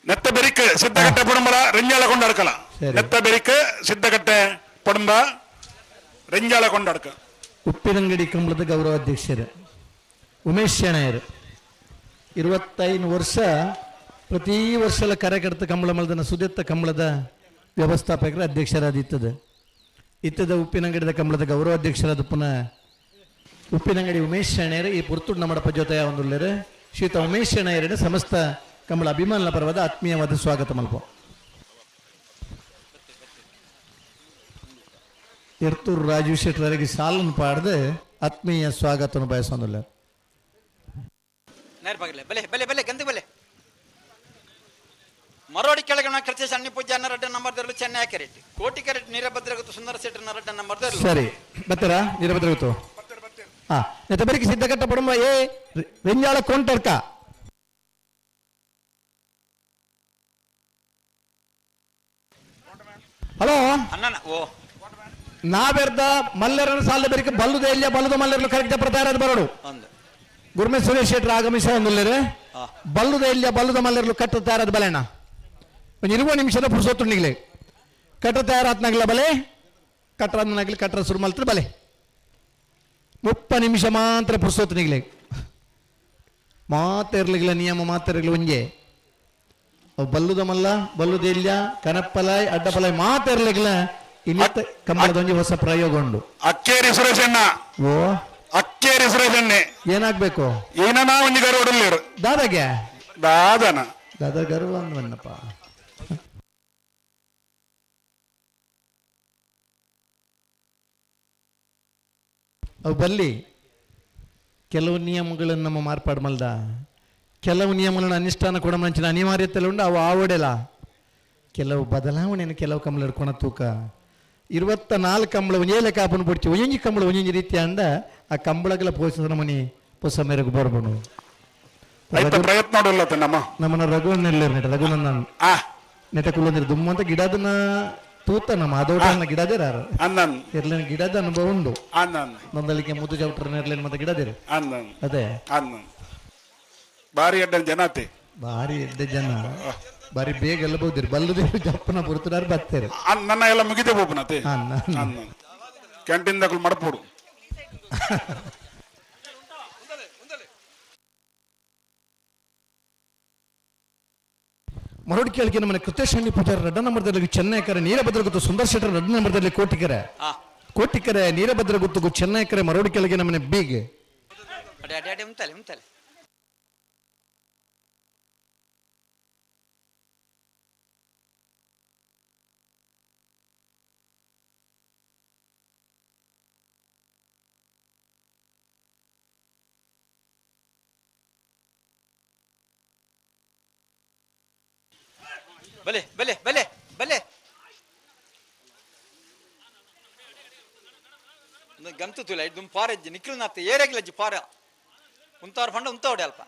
ನೆತ್ತ ಬೆರಿಕ್ ಸಿದ್ದಗಟ್ಟೆ ಪುಡಂಬರ ರೆಂಜಾಳ ಕೊಂಡಡ್ಕಲ ನೆತ್ತ ಬೆರಿಕ್ ಸಿದ್ದಗಟ್ಟೆ ಪುಡಂಬ ರೆಂಜಾಳ ಕೊಂಡಡ್ಕ ಉಪ್ಪಿನಂಗಡಿ ಕಂಬಳದ ಗೌರವಾಧ್ಯಕ್ಷರು ಉಮೇಶ್ ಶೆಣಯರು 25 ವರ್ಷ ಪ್ರತಿ ವರ್ಷಲ ಕಾರ್ಯಕರ್ತ ಕಂಬಳ ಮಲ್ದನ ಸುದೆತ್ತ ಕಂಬಳದ ವ್ಯವಸ್ಥಾಪಕರ ಅಧ್ಯಕ್ಷರಾದಿತ್ತದ ಇತ್ತದ ಉಪ್ಪಿನಂಗಡಿದ ಕಂಬಳದ ಗೌರವಾಧ್ಯಕ್ಷರಾದ ಪುನಃ ಉಪ್ಪಿನಂಗಡಿ ಉಮೇಶ್ ಶೆಣಯರು ಈ ಪುರ್ತುಡ್ ನಮ್ಮಡಪ್ಪ ಜೊತೆ ಒಂದುಳ್ಳರು ಶ್ರೀಯುತ ಉಮೇಶ್ ಶೆಣಯರನ್ನು ಸಮಸ್ತ ಕಂಬಳ ಅಭಿಮಾನ ಪರವಾದ ಆತ್ಮೀಯವಾದ ಸ್ವಾಗತ ಮಲ್ಪ ಎರ್ತೂರು ರಾಜೀವ್ ಶೆಟ್ಟರಿಗೆ ಸಾಲನ್ನು ಪಾಡದೆ ಆತ್ಮೀಯ ಸ್ವಾಗತವನ್ನು ಬಯಸೋದಿಲ್ಲ ಮರೋಡಿ ಕೆಳಗಿನ ಕೃತೇಶ್ ಅನ್ನಿ ಪೂಜಾನ ರೆಡ್ಡ ನಂಬರ್ದಲ್ಲೂ ಚೆನ್ನೈ ಕೆರೆಟ್ ಕೋಟಿ ಕೆರೆಟ್ ನೀರಭದ್ರ ಗೊತ್ತು ಸುಂದರ ಶೆಟ್ಟರ್ನ ರೆಡ್ಡ ನಂಬರ್ದಲ್ಲೂ ಸರಿ ಬತ್ತೀರಾ ನೀರಭದ್ರ ಗೊತ್ತು ಹಾ ನೆತ್ತ ಬರಿಗೆ ಸಿದ್ದಗಟ್ಟ ಪಡುಂಬ ರೆಂಜಾಳ ಕೊಂಟರ್ಕ ಹಲೋ ಅಣ್ಣನ ಓ ನಾವೆರ್ದ ಮಲ್ಲೆರನ್ನು ಸಾಲ ಬೇರೆ ಬಲ್ಲುದ ಇಲ್ಲ ಬಲ್ಲುದ ಮಲ್ಲೆರನ್ನು ಕರೆಕ್ಟ್ ಪ್ರತಾರದ ಬರಡು ಒಂದು ಗುರುಮೆ ಸುರೇಶ್ ಶೆಟ್ರು ಆಗಮಿಸ ಒಂದಿಲ್ಲರು ಬಲ್ಲುದ ಇಲ್ಲ ಬಲ್ಲುದ ಮಲ್ಲೆರಲು ಕಟ್ಟ ತಯಾರಾದ ಬಲೆಣ್ಣ ಒಂದು 20 ನಿಮಿಷದ ಪುರುಸೊತ್ತುಂಡಿಗ್ಲೆ ಕಟ್ಟ ತಯಾರಾತ್ನಾಗ್ಲ ಬಲೆ ಕಟ್ರಾದ್ನಾಗ್ಲಿ ಕಟ್ರ ಶುರು ಮಲ್ತ್ರ ಬಲೆ 30 ನಿಮಿಷ ಮಾತ್ರ ಪುರುಸೊತ್ತು ನಿಗ್ಲೆ ಮಾತಿರ್ಲಿಲ್ಲ ನಿಯಮ ಮಾತಿರ್ಲಿಲ್ಲ ಒಂಜೆ ಬಲ್ಲುದ ಮಲ್ಲ ಬಲ್ಲುದ ಇಲ್ಲ ಕನಪ್ಪಲಾಯ್ ಅಡ್ಡಪಲಾಯ್ ಮಾತಿರ್ಲಿಲ್ಲ ಇನ್ನಿತ್ತ ಕಂಬಳದ ಒಂಜಿ ಹೊಸ ಪ್ರಯೋಗ ಉಂಡು. ಅಕ್ಕೇರಿ ಸುರೇಶಣ್ಣ ಓ ಅಕ್ಕೇರಿ ಸುರೇಶಣ್ಣೆ ಏನಾಗ್ಬೇಕು ಏನನ ಒಂಜಿ ಗರು ಹೊಡಲೇರು ದಾದಾಗೆ ದಾದನ ದಾದಾ ಗರ್ವ ಅಂದ್ವನ್ನಪ್ಪ. ಅವು ಬಲ್ಲಿ ಕೆಲವು ನಿಯಮಗಳನ್ನು ನಮ್ಮ ಮಾರ್ಪಾಡು ಮಲ್ದ ಕೆಲವು ನಿಯಮಗಳನ್ನು ಅನುಷ್ಠಾನ ಕೊಡ ಮಂಚಿನ ಅನಿವಾರ್ಯತೆ ಉಂಡು ಅವು ಆವಡೆಲ್ಲ ಕೆಲವು ಬದಲಾವಣೆಯನ್ನು ಕೆಲವು ಕಂಬಳ ಹಿಡ್ಕೊಳ ತೂಕ 24 ಕಂಬಳ ಒಂಜೇಲೆ ಕಾಪನ್ನು ಬಿಡ್ತಿ ಒಂಜಿ ಕಂಬಳ ಒಂಜಿ ರೀತಿ ಅಂದ ಆ ಕಂಬಳಗಳ ಪೋಷಿಸನ ಮನಿ ಹೊಸ ಮೇರೆಗೆ ಬರ್ಬೋದು ಪ್ರಯತ್ನ ನಮ್ಮನ್ನ ರಘುವನ್ನೆಲ್ಲ ರಘುನಂದನ್ ನೆಟ ಕುಲ್ಲಂದಿರ ದುಮ್ಮಂತ ಗಿಡದನ್ನ ತೂತ ನಮ್ಮ ಅದೋಟನ್ನ ಗಿಡದಿರಾರು ಇರ್ಲಿನ ಗಿಡದ ಅನುಭವ ಉಂಡು ನೊಂದಳಿಕೆ ಮುದ್ದು ಚೌಟ್ರ ಇರ್ಲಿನ ಮತ್ತೆ ಗಿಡದಿರು ಅದೇ ಬಾರಿ ಎಡ್ಡ ಜನತೆ ಬಾರಿ ಎಡ್ಡ ಜನ ಬಾರಿ ಬೇಗ ಎಲ್ಲ ಬೋದಿರು ಬಲ್ಲುದೇರು ಜಪ್ಪನ ಬರುತ್ತಾರೆ ಬರ್ತೇನೆ ನನ್ನ ಎಲ್ಲ ಮುಗಿದೇ ಬೋಪನತೆ ಕ್ಯಾಂಟೀನ್ ದಾಖಲು ಮಡಪೋಡು ಮರಡಿ ಕೇಳಿಕೆ ನಮ್ಮನೆ ಕೃತೇಶಣ್ಣಿ ಪೂಜಾರ ರಡ್ಡ ನಂಬರ್ದಲ್ಲಿ ಚೆನ್ನೈಕರೆ ನೀರಭದ್ರ ಗೊತ್ತು ಸುಂದರ್ ಶೆಟ್ಟರ್ ರಡ್ಡ ನಂಬರ್ದಲ್ಲಿ ಕೋಟಿಕರೆ ನೀರಭದ್ರ ಗೊತ್ತು ಚೆನ್ನೈಕರೆ ಮರಡಿ ಕೇಳಿಗೆ ನಮ್ಮನೆ ಬೀಗೆ ಬಲೆ ಬಲೆ ಬಲೆ ಬಲೆ ಗಂತು ತುಲ ಇದು ಪಾರಜ್ಜಿ ನಿಖಿಲ್ ನಾತ್ ಏರೆಗ್ಲಜ್ಜಿ ಪಾರ ಉಂತಾರ ಫಂಡ ಉಂತವಡೆ ಅಲ್ಪ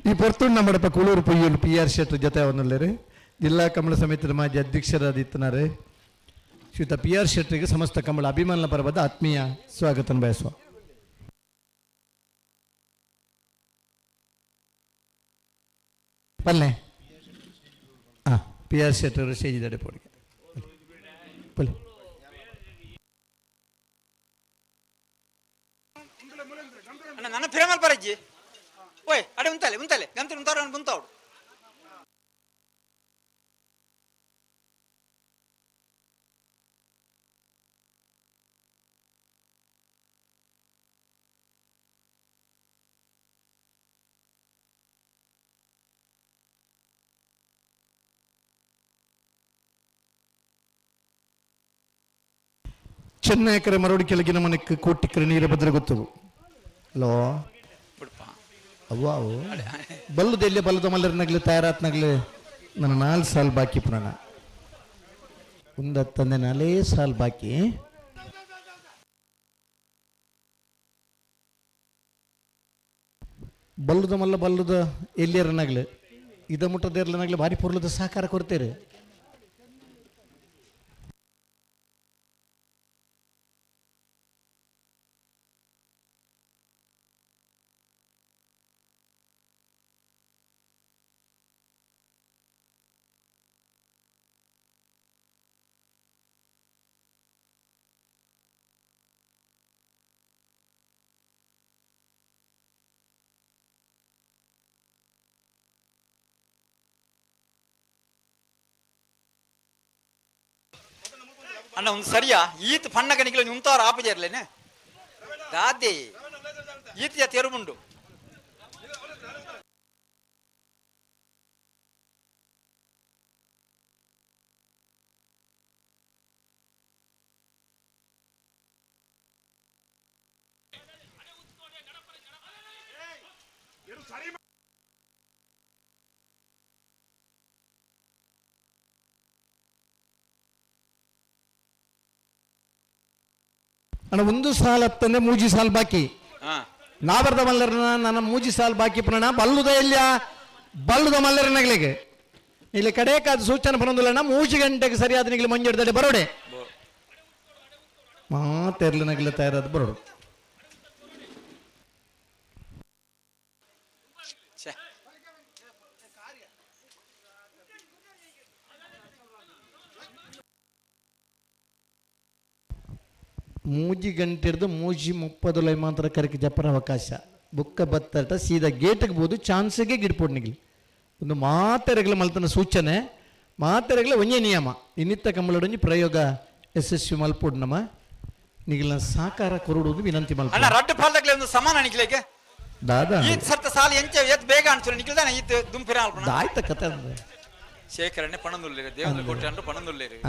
ಈ ಪೊರ್ತುಂಡು ನಮ್ಮಡಪ ಕುಳೂರು ಪೊಯ್ಯಲು PR ಶೆಟ್ರ್ ಜೊತೆ ಅವನಲ್ಲೇ ಜಿಲ್ಲಾ ಕಮಲ ಸಮಿತಿಯ ಮಾಜಿ ಅಧ್ಯಕ್ಷರಾದಿತ್ತನಾರೆ ಶ್ರೀಯುತ PR ಶೆಟ್ರಿಗೆ ಸಮಸ್ತ ಕಮಲ ಅಭಿಮಾನ ಪರವಾದ ಆತ್ಮೀಯ ಸ್ವಾಗತ ಬಯಸುವ. ಪಲ್ಲೆ PR ಶೆಟ್ರ್ ಸ್ಟೇಜಿದಡೆ ಪೋಡಿಗೆ ಪಲ್ಲೆ ನನ್ನ ಫಿರಮಲ್ ಬರಜ್ಜಿ ಓಯ್ ಅಡೆ ಉಂತಲೆ ಗಂತ ಉಂತಾರ ಬಂತವಡು ಚೆನ್ನೈಕರೆ ಮರಡಿ ಕೆಳಗಿನ ಮನೆಕ್ಕೆ ಕೋಟಿಕರೆ ನೀರಭದ್ರ ಗೊತ್ತು ಅಲೋ ಅವ್ವ ಬಲ್ಲುದೆಲ್ಲಿ ಬಲ್ಲದ ಮಲ್ಲರ್ನಾಗ್ಲಿ ತಯಾರಾತ್ನಾಗ್ಲಿ ನನ್ನ 4 ಸಾಲ್ ಬಾಕಿ ಪುರಾಣ ತಂದೆ 4 ಸಾಲ್ ಬಾಕಿ ಬಲ್ಲುದ ಮಲ್ಲ ಬಲ್ಲುದ ಎಲ್ಲಿಯರನಾಗ್ಲಿ ಇದ ಮುಟ್ಟದೇರ್ಲನಾಗ್ಲಿ ಭಾರಿ ಪುರ್ಲದ ಸಹಕಾರ ಕೊಡ್ತೇರಿ. ಅಣ್ಣ ಒಂದು ಸರಿಯಾ ಈತ್ ಪಣ್ಣ ಕಣಿಕಲು ಉಂತವ್ರ ಆಪಜರ್ಲೇನೆ ದಾದೆ ಈತ್ ಜಾತಿ ಎರುಬುಂಡು ಅಣ್ಣ ಒಂದು ಸಾಲ ಹತ್ತಂದ್ರೆ ಮೂಜಿ ಸಾಲ ಬಾಕಿ ಹಾ ನಾವರ್ದ ಮಲ್ಲರನ ನನ್ನ ಮೂಜಿ ಸಾಲ ಬಾಕಿ ಪುನಃ ಬಲ್ಲುದ ಇಲ್ಲ ಬಲ್ಲುದ ಮಲ್ಲರನಗಳಿಗೆ ಇಲ್ಲಿ ಕಡೆಕಾದ ಸೂಚನೆ ಬರೋದಿಲ್ಲ 3 ಗಂಟೆಗೆ ಸರಿಯಾದ ನಿಗಲಿ ಮಂಜುಡ್ದಡೆ ಬರೋಡೆ ಮಾತೆರ್ಲಿ ನಗಲ ತಯಾರಾದ ಬರೋಡು ಮೂಜಿ ಗಂಟೆ ಹಿಡಿದು 3:30 ಮಾತ್ರ ಕರೆಗೆ ಜಪ್ಪನ ಅವಕಾಶ ಬುಕ್ಕ ಬತ್ತಟ ಸೀದಾ ಗೇಟ್ಗೆ ಬೋದು ಚಾನ್ಸಿಗೆ ಗಿಡ್ಪೋಡ್ ನಿಗಲಿ ಒಂದು ಮಾತೆರೆಗಳ ಮಲ್ತನ ಸೂಚನೆ ಮಾತೆರೆಗಳ ಒಂದೇ ನಿಯಮ ಇನ್ನಿತ್ತ ಕಂಬಳೊಂಜಿ ಪ್ರಯೋಗ ಯಶಸ್ವಿ ಮಲ್ಪೋಡ್ ನಮ್ಮ ನಿಗಲ ಸಾಕಾರ ಕೊರಡುವುದು ವಿನಂತಿ ಮಲ್ಪ ಅಣ್ಣ ರಡ್ಡು ಪಾಲ್ದಾಗ್ಲೇ ಒಂದು ಸಮಾನ ನಿಕ್ಲಿಕ್ಕೆ ದಾದಾ ಈ ಸರ್ತ ಸಾಲ ಎಂಚ ಎತ್ ಬೇಗ ಅನ್ಸು ನಿಕ್ಲಿದಾನೆ ಈತ್ ದುಂಪಿರ ಅಲ್ಪಣ ದಾಯ್ತ ಕತೆ ಶೇಖರಣೆ ಪಣಂದುಲ್ಲೇರಿ ದೇವನ ಕೊಟ್ಟೆ ಅಂಡು ಪಣಂದುಲ್ಲೇರಿ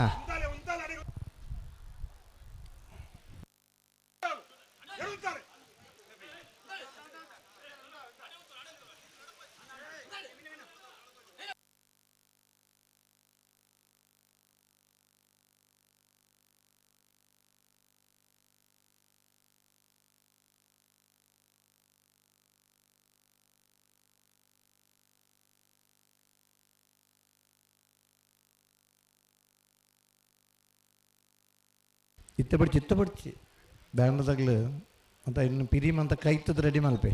ಇತ್ತಪಡಿಸಿ ಬ್ಯಾಂಡ್ದಾಗ್ಲು ಅಂತ ಇನ್ನು ಪಿರಿಮ್ ಅಂತ ಕೈತದ ರೆಡಿ ಮಲ್ಪೆ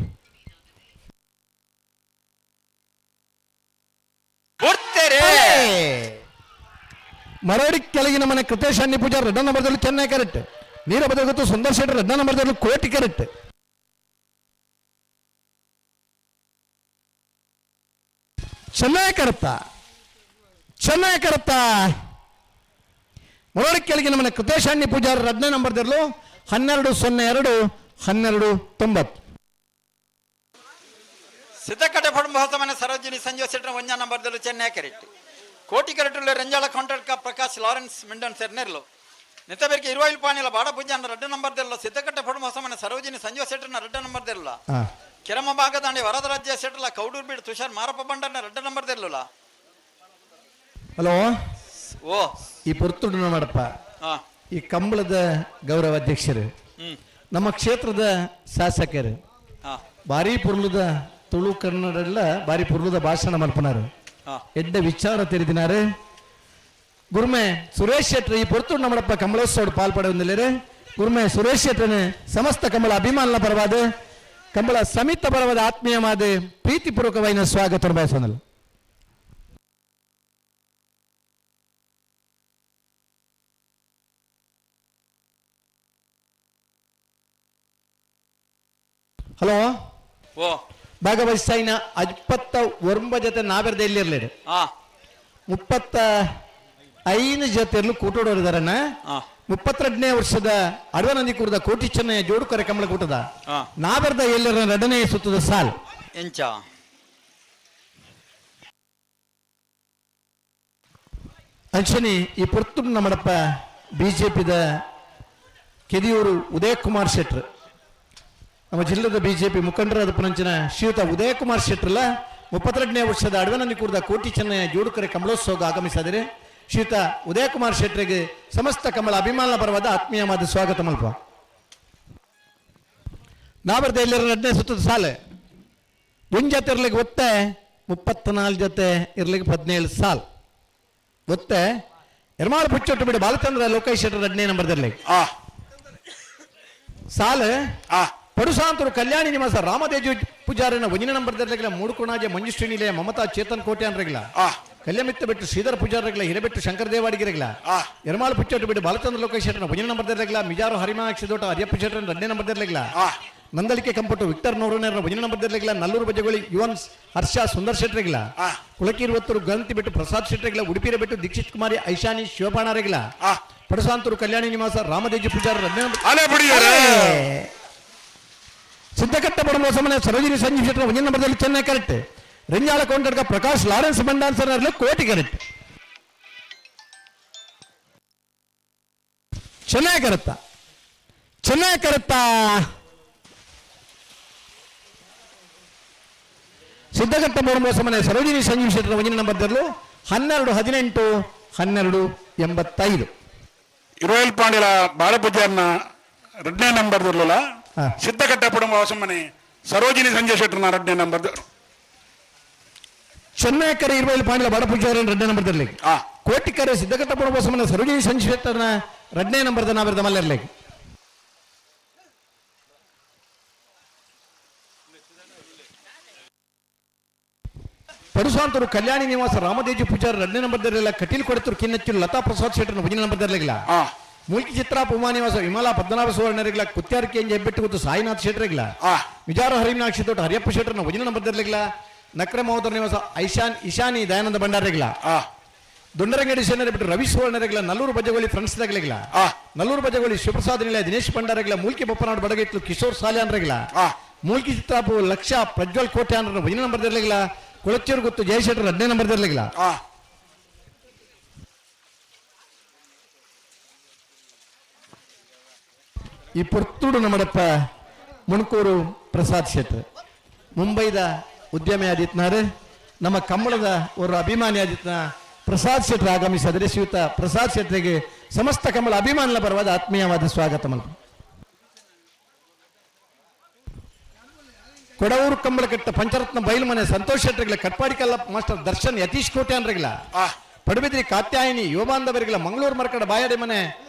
ಮರಡಿ ಕೆಳಗಿನ ಮನೆ ಕೃತೇಶ್ ಅಣ್ಣಿ ಪೂಜಾರ್ ರೆಡ್ಡ ನಂಬರ್ದಲ್ಲಿ ಚೆನ್ನೈ ಕರೆಕ್ಟ್ ನೀರ ಬದಲಾಗುತ್ತು ಸುಂದರ್ ಶೆಟ್ಟರ್ ರೆಡ್ಡ ನಂಬರ್ದಲ್ಲಿ ಕೋಟಿ ಕರೆಕ್ಟ್ ಚೆನ್ನಾಗಿ ಕರುತ್ತಾ ಮರಡಿ ಕೆಳಗಿನ ಮನೆ ಕೃತೇಶ್ ಅಣ್ಣಿ ಪೂಜಾರ್ ರೆಡ್ಡ ನಂಬರ್ದಲ್ಲೂ 1202-1290 ಸಿದ್ದಕಟ್ಟೆ ಪಡುಂಬ ಮನೆ ಸರೋಜಿನಿ ಸಂಜೀವ ಶೆಟ್ಟರ್ ಒಂಜಾ ನಂಬರ್ದಲ್ಲೂ ಚೆನ್ನೈ ಕರೆಕ್ಟ್ ಕೋಟಿ ಕರೆಕ್ಟುಳ್ಳ ರೆಂಜಾಳ ಕಾಂಟ್ರಾಕ್ಟ್ ಪ್ರಕಾಶ್ ಲಾರೆನ್ಸ್ ಮಿಂಡನ್ ಸೆರ್ನೆರ್ಲು ನಿತ್ತಬೇರಿಗೆ ಇರುವೈಲ್ ಪಾಣಿಲ ಬಾಡ ಪೂಜಾನ ರೆಡ್ಡ ನಂಬರ್ದಲ್ಲ ಸಿದ್ದಕಟ್ಟೆ ಪಡುಂಬ ಮನೆ Sarojini Sanjeeva ಶೆಟ್ಟರ್ನ red ನಂಬರ್ದಲ್ಲ ಕೆರಮ ಭಾಗದಾಂಡಿ ವರದರಾಜ್ಯ ಶೆಟ್ಟರ್ಲ ಕೌಡೂರ್ bead Tushar Marappa ಬಂಡನ red ನಂಬರ್ದಲ್ಲ hello ಓ ಈ ಪುರ್ತುಡು ಮಾಡಪ್ಪ ಈ ಕಂಬಳದ ಗೌರವ ಅಧ್ಯಕ್ಷರು ನಮ್ಮ ಕ್ಷೇತ್ರದ ಶಾಸಕರು ಬಾರಿ ಪುರ್ಲುದ ತುಳು ಕನ್ನಡ ಬಾರಿ ಪುರ್ಲುದ ಭಾಷಣ ಮಲ್ಪನಾರು ಎಡ್ಡ ವಿಚಾರ ತೆರೆದಿನಾರು ಗುರುಮೆ ಸುರೇಶ್ ಶೆಟ್ಟಿ ಈ ಪುರ್ತುಡು ನಮ್ಮಡಪ್ಪ ಕಂಬಳೋತ್ಸವ ಪಾಲ್ಪಡೆ ಹೊಂದಿಲ್ಲರು ಗುರುಮೆ ಸುರೇಶ್ ಶೆಟ್ಟರನ್ನು ಸಮಸ್ತ ಕಂಬಳ ಅಭಿಮಾನ ಪರವಾದ ಕಂಬಳ ಸಮಿತ ಪರವಾದ ಆತ್ಮೀಯವಾದ ಪ್ರೀತಿಪೂರ್ವಕವಾದ ಸ್ವಾಗತ ಬಯಸೋನಲ್ಲ ಹಲೋ ಓ ಭಾಗವಹಿಸ್ತಾಯಿನ 29 ಜೊತೆ ನಾವೆರ್ದ ಎಲ್ಲಿರ್ಲೇಡು 35 ಜೊತೆಯಲ್ಲೂ ಕೂಟೋಡೋರಿದಾರಣ್ಣ 32ನೇ ವರ್ಷದ ಅಡವನಂದಿಕೂರದ ಕೋಟಿ ಚೆನ್ನಯ ಜೋಡುಕರೆ ಕಮಲ ಕೂಟದ ನಾವೆರ್ದ ಎಲ್ಲರ ಎರಡನೇ ಸುತ್ತದ ಸಾಲ್ ಎಂಚ ಅಂಶನಿ ಈ ಪುರ್ತು ನಮ್ಮಡಪ್ಪ ಬಿಜೆಪಿದ ಕೆದಿಯೂರು ಉದಯ್ ಕುಮಾರ್ ಶೆಟ್ರ್ ನಮ್ಮ ಜಿಲ್ಲೆದ ಬಿಜೆಪಿ ಮುಖಂಡರಾದ ಪುನಂಚಿನ ಶ್ರೀಯುತ ಉದಯ್ ಕುಮಾರ್ ಶೆಟ್ರಲ್ಲ 32ನೇ ವರ್ಷದ ಅಡವನಂದಿಕೂರದ ಕೋಟಿ ಚೆನ್ನಯ ಜೋಡುಕರೆ ಕಮಲೋತ್ಸವಕ್ಕೆ ಆಗಮಿಸಿದರೆ ಶ್ರೀಯುತ ಉದಯ್ ಕುಮಾರ್ ಶೆಟ್ರಿಗೆ ಸಮಸ್ತ ಕಮಲ ಅಭಿಮಾನ ಪರವಾದ ಆತ್ಮೀಯವಾದ ಸ್ವಾಗತ ಮಲ್ಪ ನಾವರ್ದ ಎಲ್ಲರ 2ನೇ ಸುತ್ತದ ಸಾಲೆ ಒಂದು ಜೊತೆ ಇರ್ಲಿಕ್ಕೆ ಒತ್ತೆ 34 ಜೊತೆ ಇರ್ಲಿಕ್ಕೆ 17 ಸಾಲ್ ಒತ್ತೆ ಎರ್ಮಾಳ ಪುಚ್ಚೊಟ್ಟು ಬಿಡಿ ಬಾಲಚಂದ್ರ ಲೋಕೇಶ್ ಶೆಟ್ಟರ್ 2ನೇ ನಂಬರ್ದಲ್ಲಿ ಸಾಲು ಪಡುಸಾಂತರು ಕಲ್ಯಾಣಿ ನಿವಾಸ ರಾಮದೇಜು ಪೂಜಾರಿನ 1ನೇ ನಂಬರ್ದರ್ಲೆಗಳ ಮೂಡುಕೋಣಾಜೆ ಮಂಜುಶ್ರೀನಿಲಯ ಮಮತಾ ಚೇತನ್ ಕೋಟೆ ಅನ್ರೆಗಳ ಕಲ್ಯಮಿತ್ತ ಬಿಟ್ಟು ಶ್ರೀಧರ ಪೂಜಾರಿಗಳ ಹಿರೇಬೆಟ್ಟು ಶಂಕರ ದೇವಾಡಿಗಿರಗಳ ಎರ್ಮಾಳ ಪುಚ್ಚೊಟ್ಟು ಬಿಟ್ಟು ಬಾಲಚಂದ್ರ ಲೋಕೇಶ್ ಶೆಟ್ಟರ್ನ 1ನೇ ನಂಬರ್ದರ್ಲೆಗಳ ಮಿಜಾರು ಹರಿಮಾಕ್ಷಿ ದೋಟ ಅರಿಯಪ್ಪ ಶೆಟ್ಟರ್ನ 2ನೇ ನಂಬರ್ದರ್ಲೆಗಳ ನಂದಲಿಕೆ ಕಂಪಟ್ಟು ವಿಕ್ಟರ್ ನವರನೇರ 1ನೇ ನಂಬರ್ದರ್ಲೆಗಳ ನಲ್ಲೂರು ಬಜೆಗೋಳಿ ಯುವನ್ ಹರ್ಷ ಸುಂದರ್ ಶೆಟ್ಟರಿಗಳ ಕುಳಕೀರ್ವತ್ತರು ಗಂತಿ ಬಿಟ್ಟು ಪ್ರಸಾದ್ ಶೆಟ್ಟರಿಗಳ ಉಡುಪಿರ ಬಿಟ್ಟು ದೀಕ್ಷಿತ್ ಕುಮಾರಿ ಐಶಾನಿ ಶಿವಪಾಣರಿಗಳ ಪಡುಸಾಂತರು ಕಲ್ಯಾಣಿ ನಿವಾಸ ರಾಮದೇಜು ಪೂಜಾರ ಸಿದ್ದಕಟ್ಟ ಪಡುವ ಸಮಯ ಸರೋಜಿನಿ ಸಂಜೀವ್ ಶೆಟ್ಟರ್ 1ನೇ ನಂಬರ್ದಲ್ಲಿ ಚೆನ್ನೈ ಕರೆಕ್ಟ್ ರೆಂಜಾಳ ಕೌಂಟರ್ಗ ಪ್ರಕಾಶ್ ಲಾರೆನ್ಸ್ ಬಂಡಾನ್ಸರ್ ಕೋಟಿ ಕರೆಕ್ಟ್ ಚೆನ್ನಾಗಿ ಕರುತ್ತಾ ಸಿದ್ಧಘಟ್ಟ ಮೂರು ಮನೆ ಸರೋಜಿನಿ ಸಂಜೀವ್ ಶೆಟ್ಟರ ಒಂಜಿನ ನಂಬರ್ದಲ್ಲೂ 12-18 1285. ಇರೋಯಲ್ ಪಾಂಡ್ಯಲ ಬಾಳಪೂಜಾರ್ನ 2ನೇ ನಂಬರ್ದಲ್ಲ ಹಾ. ಸಿದ್ಧಘಟ್ಟ ಪುಡುಂಬ ಹೊಸಮನೆ ಸರೋಜಿನಿ ಸಂಜಯ್ ಶೆಟ್ಟರ್ನ 2ನೇ ನಂಬರ್ ಚೆನ್ನೈಕರ ಇರುವಲ್ಲಿ ಪಾಂಡ್ಯ ಬಡಪೂಜಾರ 2ನೇ ನಂಬರ್ದಲ್ಲಿ ಆ ಕೋಟಿಕರ ಸಿದ್ಧಘಟ್ಟ ಪುಡುಂಬ ಹೊಸಮನೆ ಸರೋಜಿನಿ ಸಂಜೀವ್ ಶೆಟ್ಟರ್ನ 2ನೇ ನಂಬರ್ದ ನಾವಿರದ ಮಲ್ಲರ್ಲಿ ಪಡುಸಾಂತರು ಕಲ್ಯಾಣಿ ನಿವಾಸ ರಾಮದೇಜಿ ಪೂಜಾರ 2ನೇ ನಂಬರ್ದಲ್ಲ ಕಟೀಲ್ ಕೊಡತರು ಕಿನ್ನಚ್ಚು ಲತಾ ಪ್ರಸಾದ್ ಶೆಟ್ಟರ್ನ 1ನೇ ನಂಬರ್ದಲ್ಲಿಲ್ಲ ಆ ಮೂಲ್ಕಿ ಚಿತ್ರ ಉಮಾ ನಿವಾಸ ವಿಮಲಾ ಪದ್ಮನಾಭ ಸುವರ್ಣರಿಗ್ಲ ಕುತ್ಯಾರ್ಕಿ ಎಂಜೆ ಹೆಬ್ಬೆಟ್ಟು ಗೊತ್ತು ಸಾಯಿನಾಥ್ ಶೆಟ್ಟರಿಗ್ಲ ಆ ವಿಜಾರ ಹರಿಮೀನಾಕ್ಷಿ ತೋಟ ಹರಿಯಪ್ಪ ಶೆಟ್ಟರ್ನ 1ನೇ ನಂಬರ್ದಲ್ಲಿಲ್ಲ ನಕ್ರೆ ಮಹೋದರ ನಿವಾಸ ಇಶಾನಿ ದಯಾನಂದ ಭಂಡಾರಿಗ್ಲ ಆ ದೊಂಡರಂಗಡಿ ಸೇನರಿ ಬಿಟ್ಟು ರವಿ ಸುವರ್ಣರಿಗ್ಲ ನಲ್ಲೂರು ಬಜಗೋಳಿ ಫ್ರೆಂಡ್ಸ್ದಾಗ್ಲಿಗ್ಲ ಆ ನಲ್ಲೂರು ಬಜಗೋಳಿ ಶಿವಪ್ರಸಾದ್ ನಿಲಯ ದಿನೇಶ್ ಭಂಡಾರಿಗ್ಲ ಮೂಲ್ಕಿ ಬಪ್ಪನಾಡು ಬಡಗಿತ್ಲು ಕಿಶೋರ್ ಸಾಲಿಯಾನ್ರಿಗ್ಲ ಆ ಮೂಲ್ಕಿ ಚಿತ್ರಾಪು ಲಕ್ಷ ಪ್ರಜ್ವಲ್ ಕೋಟೆ ಅನ್ನ 1ನೇ ನಂಬರ್ದಲ್ಲಿಗ್ಲ ಕುಳಚೂರು ಗೊತ್ತು ಜಯಶೆಟ್ಟರ್ 2ನೇ ನಂಬರ್ದಲ್ಲಿಗ್ಲ ಆ ಈ ಪುರ್ತೂಡು ನಮ್ಮಡಪ್ಪ ಮುಣಕೂರು ಪ್ರಸಾದ್ ಶೆಟ್ಟರ್ ಮುಂಬೈದ ಉದ್ಯಮಿ ಆದಿತ್ಯನಾರು ನಮ್ಮ ಕಂಬಳದ ಒಂದು ಅಭಿಮಾನಿ ಆದಿತ್ಯನ ಪ್ರಸಾದ್ ಶೆಟ್ಟರ್ ಆಗಮಿಸಿದರೆ ಶ್ರೀಯುತ ಪ್ರಸಾದ್ ಶೆಟ್ಟರಿಗೆ ಸಮಸ್ತ ಕಂಬಳ ಅಭಿಮಾನಿಗಳ ಪರವಾದ ಆತ್ಮೀಯವಾದ ಸ್ವಾಗತ ಮಲ್ಪ ಕೊಡವೂರು ಕಂಬಳಕಟ್ಟ ಪಂಚರತ್ನ ಬಯಲುಮನೆ ಸಂತೋಷ್ ಶೆಟ್ಟರ್ಗಳ ಕಟ್ಪಾಡಿಕಲ್ಲ ಮಾಸ್ಟರ್ ದರ್ಶನ್ ಯತೀಶ್ ಕೋಟೆ ಅನ್ರಿಗ್ಲ ಆ ಪಡುಬಿದ್ರಿ ಕಾತ್ಯಾಯಿನಿ ಯುವಬಾಂಧವರಿಗಳ ಮಂಗಳೂರು ಮರಕಡ ಬಾಯಡೆ ಮನೆ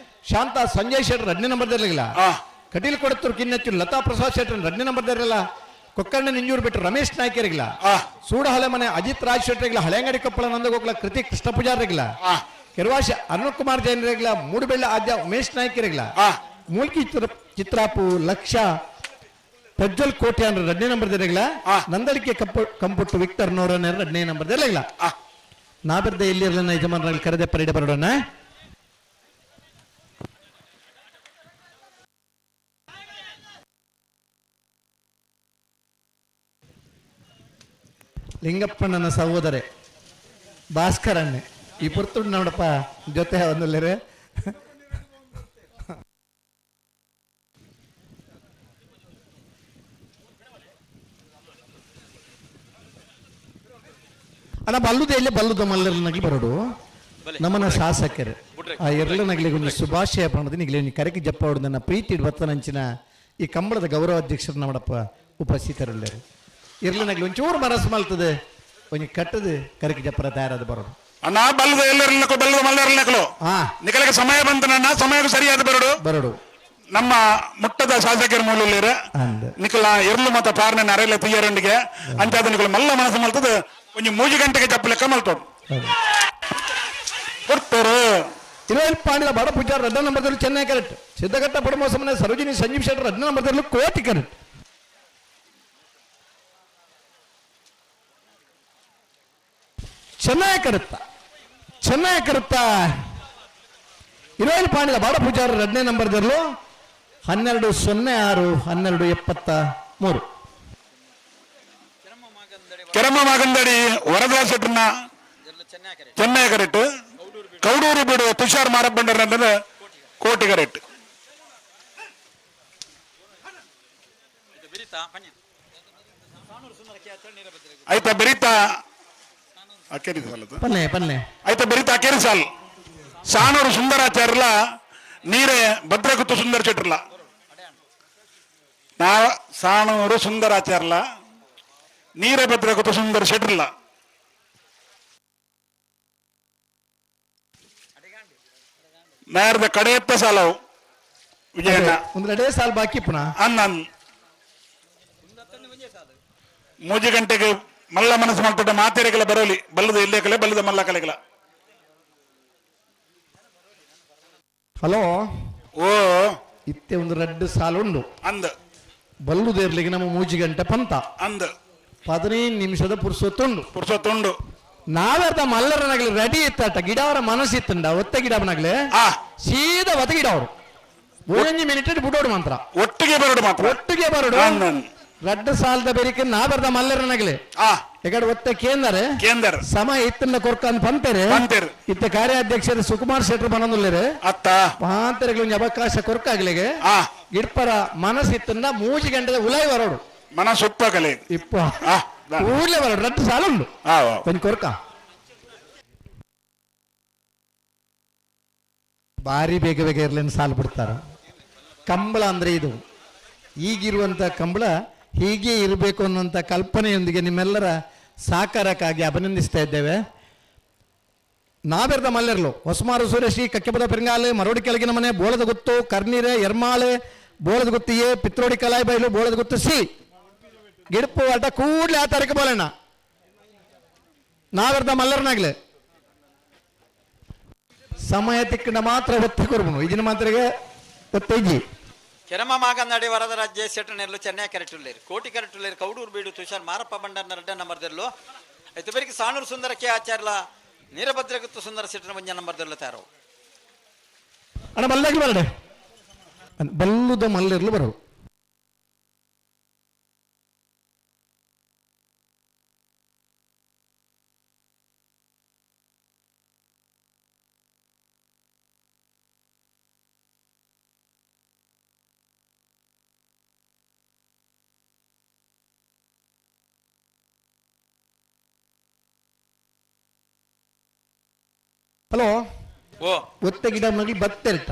ಶಾಂತ ಸಂಜಯ್ ಶೆಟ್ಟರ್ 2ನೇ ನಂಬರ್ದಲ್ಲಿಲ್ಲ ಆ ಕಟೀಲ್ ಕೊಡತ್ತೂರು ಕಿನ್ನಚ್ಚು ಲತಾ ಪ್ರಸಾದ್ ಶೆಟ್ಟರ್ 2ನೇ ನಂಬರ್ದಲ್ಲಿಲ್ಲ ಕೊಕ್ಕಣ್ಣ ನಿಂಜೂರು ಬಿಟ್ಟು ರಮೇಶ್ ನಾಯ್ಕರಿಗಿಲ್ಲ ಆ ಸೂಡ ಹಳೆ ಮನೆ ಅಜಿತ್ ರಾಜ್ ಶೆಟ್ಟರಿಗಿಲ್ಲ ಹಳೆಂಗಡಿ ಕೊಪ್ಪಳ ನಂದಗೋಗ್ಲ ಕೃತಿ ಕೃಷ್ಣ ಪೂಜಾರಿಗಿಲ್ಲ ಆ ಕೆರವಾಶಿ ಅರುಣ್ ಕುಮಾರ್ ಜೈನರಿಗಿಲ್ಲ ಮೂಡುಬೆಳ್ಳ ಆದ್ಯ ಉಮೇಶ್ ನಾಯ್ಕರಿಗಿಲ್ಲ ಆ ಮೂಲ್ಕಿ ಚಿತ್ರಾಪು ಲಕ್ಷ ಪ್ರಜ್ವಲ್ ಕೋಟೆ ಅಂದ್ರೆ 2ನೇ ನಂಬರ್ದಲ್ಲಿಲ್ಲ ಆ. ನಂದಳಿಕೆ ಕಂಪುಟ್ಟು ವಿಕ್ಟರ್ ನೋರನ್ 2ನೇ ನಂಬರ್ದಲ್ಲಿಲ್ಲ ಆ ನಾಬರ್ದ ಎಲ್ಲಿರಲಿಲ್ಲ ಯಜಮಾನರಲ್ಲಿ ಕರೆದೆ ಪರೇಡ್ ಬರೋಣ ಲಿಂಗಪ್ಪಣ್ಣನ ಸಹೋದರ ಭಾಸ್ಕರನ್ನೇ ಈ ಪುರ್ತುಡ್ ನೋಡಪ್ಪ ಜೊತೆ ಒಂದಲ್ಲೇ ಅಲ್ಲ ಬಲ್ಲುದ ಎಲ್ಲಿ ಬಲ್ಲುದ ಮಲ್ಲರ್ನಗ್ಲಿ ಬರೋಡು ನಮ್ಮನ ಶಾಸಕರು ಆ ಎರಡನಗ್ಲಿಗೆ ಒಂದು ಶುಭಾಶಯ ಪಣದ ನಿಗ್ಲಿ ಕರೆಗೆ ಜಪ್ಪ ಹೊಡೆದು ನನ್ನ ಪ್ರೀತಿ ಬತ್ತನಂಚಿನ ಈ ಕಂಬಳದ ಗೌರವ ಅಧ್ಯಕ್ಷರು ನಮ್ಮಡಪ್ಪ ಉಪಸ್ಥಿತರಲ್ಲರು ಇರ್ಲನಗ್ಲಿ ಒಂಚೂರು ಮನಸ್ಸು ಮಲ್ತದೆ ಒಂಜಿ ಕಟ್ಟದು ಕರೆಗೆ ಜಪ್ಪರ ತಯಾರಾದ ಬರೋಡು ಅಣ್ಣ ಬಲ್ಲದ ಎಲ್ಲರನ್ನಕ್ಕೂ ಬಲ್ಲದ ಮಲ್ಲರನ್ನಕ್ಕಲು ಹಾ ನಿಕಲಿಗೆ ಸಮಯ ಬಂತು ನನ್ನ ಸಮಯಕ್ಕೆ ಸರಿಯಾದ ಬರೋಡು ಬರೋಡು ನಮ್ಮ ಮುಟ್ಟದ ಶಾಸಕರ ಮೂಲಲ್ಲಿರ ಅಂದ ನಿಕಲ ಇರ್ಲು ಮತ್ತ ಪಾರ್ನೆ ನರೆಲ್ಲ ತುಯ್ಯರಂಡಿಗೆ ಅಂಚಾದ ನಿಕಲು ಮಲ್ಲ ಮನಸ್ಸು ಮಲ್ತದ ಒಂಜಿ 3 ಗಂಟೆಗೆ ಜಪ್ಪ ಲೆಕ್ಕ ಮಲ್ತೋಡು ಕೊಡ್ತರು ಇರುವಲ್ಲಿ ಪಾಂಡಿದ ಬಡ ಪೂಜಾರ 2ನೇ ನಂಬರ್ದಲ್ಲಿ ಚೆನ್ನೈ ಕರೆಕ್ಟ್ ಸಿದ್ಧಘಟ್ಟ ಪಡಮೋಸಮನೆ ಸರೋಜಿನಿ ಸಂಜೀವ್ ಶೆಟ್ಟರ್ 2ನೇ ನಂಬರ್ದಲ್ಲೂ ಕೋಟಿ ಕರೆಕ್ಟ್ ಚೆನ್ನೈ ಕರುತ್ತಾ ಇರುವಲ್ಲಿ ಪಾಂಡಿದ ಬಡ ಪೂಜಾರ 2ನೇ ನಂಬರ್ದಲ್ಲೂ 12-06 1273 ಕೆರಮ್ಮ ಮಾಗಂದಡಿ ವರದರಾಜ ಶೆಟ್ಟರ್ನ ಚೆನ್ನೈ ಕರೆಕ್ಟ್ ಕೌಡೂರು ಬಿಡು ತುಷಾರ್ ಮಾರಬ್ಬಂಡರ್ ಅಂದ್ರೆ ಕೋಟಿ ಕರೆಕ್ಟ್ ಆಯ್ತಾ ಬೆರೀತಾ ಅಕ್ಕೇರಿ ಸಾಲದು ಪನ್ನೆ ಆಯ್ತಾ ಬೆರೀತಾ ಅಕ್ಕೇರಿ ಸಾಲ್ ಸಾನೂರು ಸುಂದರಾಚಾರ್ಯಲ ನೀರೇ ಭದ್ರಗುತ್ತು ಸುಂದರ ಶೆಟ್ಟರ್ಲ ನಾ ಸಾಣೂರು ಸುಂದರಾಚಾರ್ಯಲ ನೀರೇ ಭದ್ರಗುತ್ತು ಸುಂದರ ಶೆಟ್ಟರ್ಲ ನೇರದ ಕಡೆಯತ್ತ ಸಾಲವು ವಿಜಯಣ್ಣ ಒಂದು 2 ಸಾಲ ಬಾಕಿ ಪುನಃ ಅನ್ನ 3 ಗಂಟೆಗೆ ಮಲ್ಲ ಮನಸ್ಸು ಮಾಡ್ಬಿಟ್ಟ ಮಾತೆರೆಗೆಲ್ಲ ಬರೋಲಿ ಬಲ್ಲದ ಇಲ್ಲೇ ಕಲೆ ಬಲ್ಲದ ಮಲ್ಲ ಕಲೆಗಳ ಹಲೋ ಓ ಇತ್ತೆ ಒಂದು 2 ಸಾಲ ಉಂಡು ಅಂದ ಬಲ್ಲುದೇರ್ಲಿಗೆ ನಮ್ಮ 3 ಗಂಟೆ ಪಂತ ಅಂದ 15 ನಿಮಿಷದ ಪುರ್ಸೊತ್ತುಂಡು ಪುರ್ಸೊತ್ತುಂಡು ನಾವೆರ್ದ ಮಲ್ಲರನಾಗ್ಲಿ ರೆಡಿ ಇತ್ತಾಟ ಗಿಡವರ ಮನಸ್ಸಿತ್ತಂಡ ಒತ್ತ ಗಿಡವನಾಗ್ಲಿ ಆ ಸೀದಾ ಒತ್ತ ಗಿಡ ಅವರು 15 ಮಿನಿಟ್ ಬಿಡೋಡು ಮಾತ್ರ ಒಟ್ಟಿಗೆ ಬರೋಡು ಮಾತ್ರ ಒಟ್ಟಿಗೆ ಬರೋಡು ಅಂದನ್. 2 ಸಾಲದ ಬೇರಿಕೆ ನಾವೆರ್ದ ಮಲ್ಲರನಾಗ್ಲಿ ಆ ಎಕಡೆ ಒತ್ತ ಕೇಂದರೆ ಕೇಂದರ್ ಸಮಯ ಇತ್ತನ್ನ ಕೊರ್ಕಂದ್ ಪಂತೇರೆ ಪಂತೇರು. ಇತ್ತ ಕಾರ್ಯಾಧ್ಯಕ್ಷರು ಸುಕುಮಾರ್ ಶೆಟ್ಟರ್ ಬನ್ನೊಂದುಲ್ಲೇರೆ ಅತ್ತ ಪಾಂತರಿಗೆ ಒಂದು ಅವಕಾಶ ಕೊರ್ಕಾಗ್ಲಿಗೆ ಆ ಗಿಡ್ಪರ ಮನಸ್ಸಿತ್ತನ್ನ 3 ಗಂಟೆದ ಉಲಾಯಿ ಬರೋಡು ಮನ ಸುತ್ತ ಕಲೆ ಇಪ್ಪ ಆ ಕೂಡಲೇ ಬರೋಡು ರಟ್ಟು ಸಾಲ ಉಂಡು ಕೊಂಚ ಕೊರ್ಕ ಭಾರಿ ಬೇಗ ಬೇಗ ಇರ್ಲೇನು ಸಾಲು ಬಿಡ್ತಾರ. ಕಂಬಳ ಅಂದ್ರೆ ಇದು, ಈಗಿರುವಂತ ಕಂಬಳ ಹೀಗೆ ಇರಬೇಕು ಅನ್ನುವಂಥ ಕಲ್ಪನೆಯೊಂದಿಗೆ ನಿಮ್ಮೆಲ್ಲರ ಸಾಕಾರಕ್ಕಾಗಿ ಅಭಿನಂದಿಸ್ತಾ ಇದ್ದೇವೆ. ನಾವೆರ್ದ ಮಲ್ಲೆರ್ಲು ಹೊಸಮಾರು ಸುರೇಶಿ ಕಕ್ಕೆಪದ ಪೆರಿಂಗಾಲೆ ಮರೋಡಿ ಕೆಳಗಿನ ಮನೆ ಬೋಳದ ಗುತ್ತು ಕರ್ನೀರೆ ಎರ್ಮಾಳೆ ಬೋಳದ ಗುತ್ತಿಯೇ ಪಿತ್ರೋಡಿ ಕಲಾಯಿ ಬೈಲು ಬೋಳದ ಗುತ್ತು ಸಿ ಗಿಡಪು ಅಟ ಕೂಡಲೇ ಆ ತಾರೀಕು ಬೋಲಣ್ಣ ನಾವೆರ್ದ ಮಲ್ಲರ್ನಾಗ್ಲೆ ಸಮಯ ತಿಕ್ಕಂಡ ಮಾತ್ರ ಒತ್ತಿ ಕೊರ್ಬನು ಇದನ್ನ ಮಾತ್ರಿಗೆ ಒತ್ತೈಜಿ ಕೆರಮ ಮಾಗಂದಾಡಿ ವರದ ರಾಜ್ಯ ಸೆಟನೆರ್ಲು ಚೆನ್ನೈ ಕೆರೆಟುಳ್ಳೇರು ಕೋಟಿ ಕೆರೆಟುಳ್ಳೇರು ಕೌಡೂರು ಬೀಡು ತುಷಾರ್ ಮಾರಪ್ಪ ಬಂಡರ್ನ ರೆಡ್ಡ ನಂಬರ್ದೆರ್ಲು ಐದು ಬೇರಿಗೆ ಸಾಣೂರು ಸುಂದರ ಕೆ ಆಚಾರ್ಲ ನೀರಭದ್ರಗುತ್ತು ಸುಂದರ ಸೆಟ್ನ ಮುಂಜ ನಂಬರ್ದೆರ್ಲು ತಾರೋ ಅಣ್ಣ ಮಲ್ಲಾಗ್ಲಿ ಬರಡೆ ಬಲ್ಲುದ ಮಲ್ಲಿರ್ಲು ಬರೋರು ಹಲೋ ಓ ಒತ್ತೆ ಗಿಡ ಮಗಿ ಬತ್ತೆರ್ಟ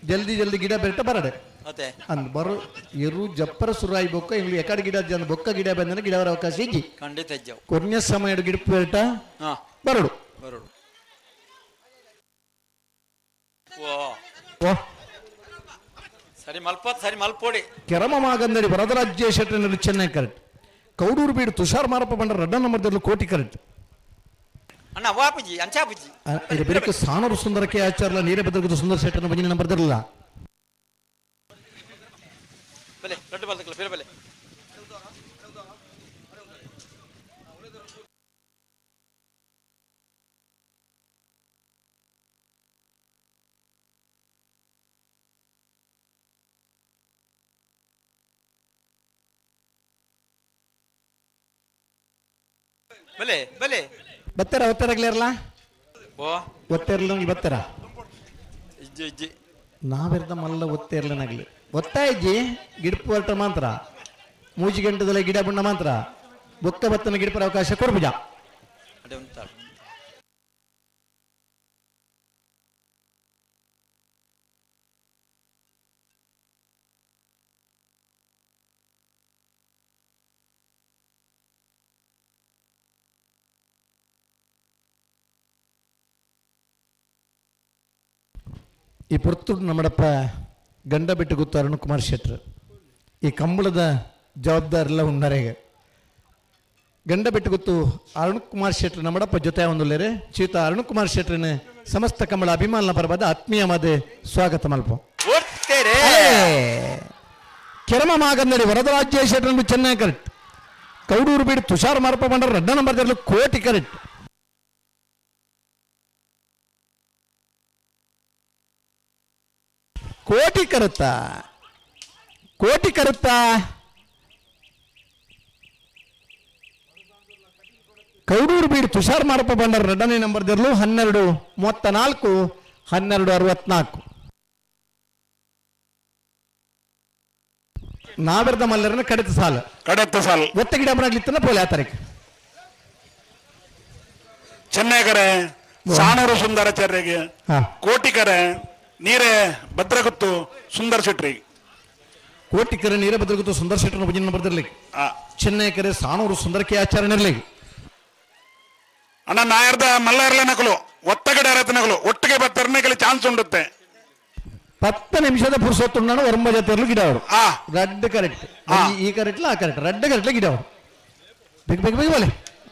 ಜಲ್ದಿ ಜಲ್ದಿ ಗಿಡ ಬೆರ್ಟ ಬರಡೆ ಅದೇ ಅಂದ್ ಬರೋ ಇರು ಜಪ್ಪರ ಸುರಾಯಿ ಬೊಕ್ಕ ಇಂಗ್ಲಿ ಎಕಡೆ ಗಿಡ ಅಂದ್ ಬೊಕ್ಕ ಗಿಡ ಬಂದನ ಗಿಡವರ ಅವಕಾಶ ಇಜ್ಜಿ ಖಂಡಿತ ಇಜ್ಜವು ಕೊರ್ನ್ಯ ಸಮಯ ಗಿಡ ಬೆರ್ಟ ಬರಡು ಬರೋಡು ಓ ಸರಿ ಮಲ್ಪತ್ ಸರಿ ಮಲ್ಪೋಡಿ ಕೆರಮ ಮಾಗಂದಡಿ ವರದರಾಜ್ಯ ಶೆಟ್ಟನಲ್ಲಿ ಚೆನ್ನೈ ಕರೆಕ್ಟ್ ಕೌಡೂರು ಬೀಡು ತುಷಾರ್ ಮಾರಪ್ಪ ಬಂಡ ರೆಡ್ಡ ನಂಬರ್ದಲ್ಲೂ ಕೋಟಿ ಕರೆಕ್ಟ್ ಅಣ್ಣ ವಾಪುಜಿ ಅಂಚಾಪುಜಿ ಇದು ಬೆರಕೆ ಸಾನೂರು ಸುಂದರಕ್ಕೆ ಆಚಾರ್ಲ ನೀರೇ ಬದಲಗದ ಸುಂದರ ಶೆಟ್ಟನ ಬಂಜಿನ ನಂಬರ್ದಿರಲಿಲ್ಲ ಬಲೆ ದೊಡ್ಡ ಬಲ್ತಕ್ಕಲ್ಲ ಬೇರೆ ಬಲೆ ಬಲೆ ಬಲೆ ಬತ್ತಾರ ಒತ್ತಾರಾಗ್ಲಿರಲ್ಲ ಓ ಒತ್ತೇರ್ಲ ಬತ್ತಾರ ಇಜ್ಜಿ ಇಜ್ಜಿ ನಾವೆರ್ದ ಮಲ್ಲ ಒತ್ತೇರ್ಲನಾಗ್ಲಿ ಒತ್ತಾ ಇಜ್ಜಿ ಗಿಡಪು ಹೊರಟ ಮಾತ್ರ ಮೂಜಿ ಗಂಟದಲ್ಲಿ ಗಿಡ ಬಣ್ಣ ಮಾತ್ರ ಬೊಕ್ಕ ಬತ್ತನ ಗಿಡಪರ ಅವಕಾಶ ಕೊಡ್ಬುಜ ಅದೇ ಉಂಟಾಳು ಈ ಪುರ್ತು ನಮ್ಮಡಪ್ಪ ಗಂಡ ಬಿಟ್ಟು ಗೊತ್ತು ಅರುಣ್ ಕುಮಾರ್ ಶೆಟ್ರ್ ಈ ಕಂಬಳದ ಜವಾಬ್ದಾರೆಲ್ಲ ಉಂಡಾರೆಗ ಗಂಡ ಬಿಟ್ಟು ಗೊತ್ತು ಅರುಣ್ ಕುಮಾರ್ ಶೆಟ್ರ್ ನಮ್ಮಡಪ್ಪ ಜೊತೆ ಒಂದುಲ್ಲೇರೆ ಚೀತ ಅರುಣ್ ಕುಮಾರ್ ಶೆಟ್ರನ ಸಮಸ್ತ ಕಂಬಳ ಅಭಿಮಾನ ಪರವಾದ ಆತ್ಮೀಯವಾದ ಸ್ವಾಗತ ಮಲ್ಪ ಕೆರಮ ಮಾಗಂದಡಿ ವರದರಾಜ್ಯ ಶೆಟ್ರನ್ನು ಚೆನ್ನೈ ಕರೆಕ್ಟ್ ಕೌಡೂರು ಬೀಡು ತುಷಾರ್ ಮಾರಪ್ಪ ಬಂಡ ರೆಡ್ಡ ನಂಬರ್ದಲ್ಲೂ ಕೋಟಿ ಕರೆಕ್ಟ್ ಕೋಟಿ ಕರುತ್ತಾ ಕೋಟಿ ಕರುತ್ತಾ ಕೌಡೂರು ಬೀಡು ತುಷಾರ್ ಮಾರಪ್ಪ ಬಂಡರ ರೆಡ್ಡನೇ ನಂಬರ್ದಿರಲು 1234 1264 ನಾವೆರ್ದ ಮಲ್ಲರನ್ನ ಕಡಿತ ಸಾಲು ಒತ್ತ ಗಿಡ ಮನಾಗ್ಲಿತ್ತನ ಪೋಲೆ ಆ ತಾರೀಕು ಚೆನ್ನೈಕರೆ ಸಾಣೂರು ಸುಂದರಾಚಾರ್ಯಗೆ ಕೋಟಿಕರೆ ನೀರೇ ಭದ್ರಗುತ್ತು ಸುಂದರ ಶೆಟ್ರಿ ಕೋಟಿಕರೆ ನೀರೇ ಭದ್ರಗುತ್ತು ಸುಂದರ ಶೆಟ್ಟರ ಭಜನೆ ಬರ್ದಿರ್ಲಿ ಚೆನ್ನೈಕರೆ ಸಾಣೂರು ಸುಂದರಕ್ಕೆ ಆಚರಣೆ ಇರಲಿ ಅಣ್ಣ ನಾಯರ್ದ ಮಲ್ಲ ಇರಲ ನಕಲು ಒತ್ತಗಡೆ ಇರತ್ತೆ ನಕಲು ಒಟ್ಟಿಗೆ ಬತ್ತರ್ನೆಗಲಿ ಚಾನ್ಸ್ ಉಂಡುತ್ತೆ 10 ನಿಮಿಷದ ಪುರುಷೋತ್ತುಂಡಾನು ಒರಂಬ ಜೊತೆರ್ಲು ಗಿಡ ಅವರು ರೆಡ್ ಕರೆಕ್ಟ್ ಈ ಕರೆಕ್ಟ್ಲ ಆ ಕರೆಕ್ಟ್ ರೆಡ್ ಕರೆಕ್ಟ್ಲ ಗಿಡ ಅವರು ಬೇಗ ಬೇಗ ಬೇಗ ಬಲೆ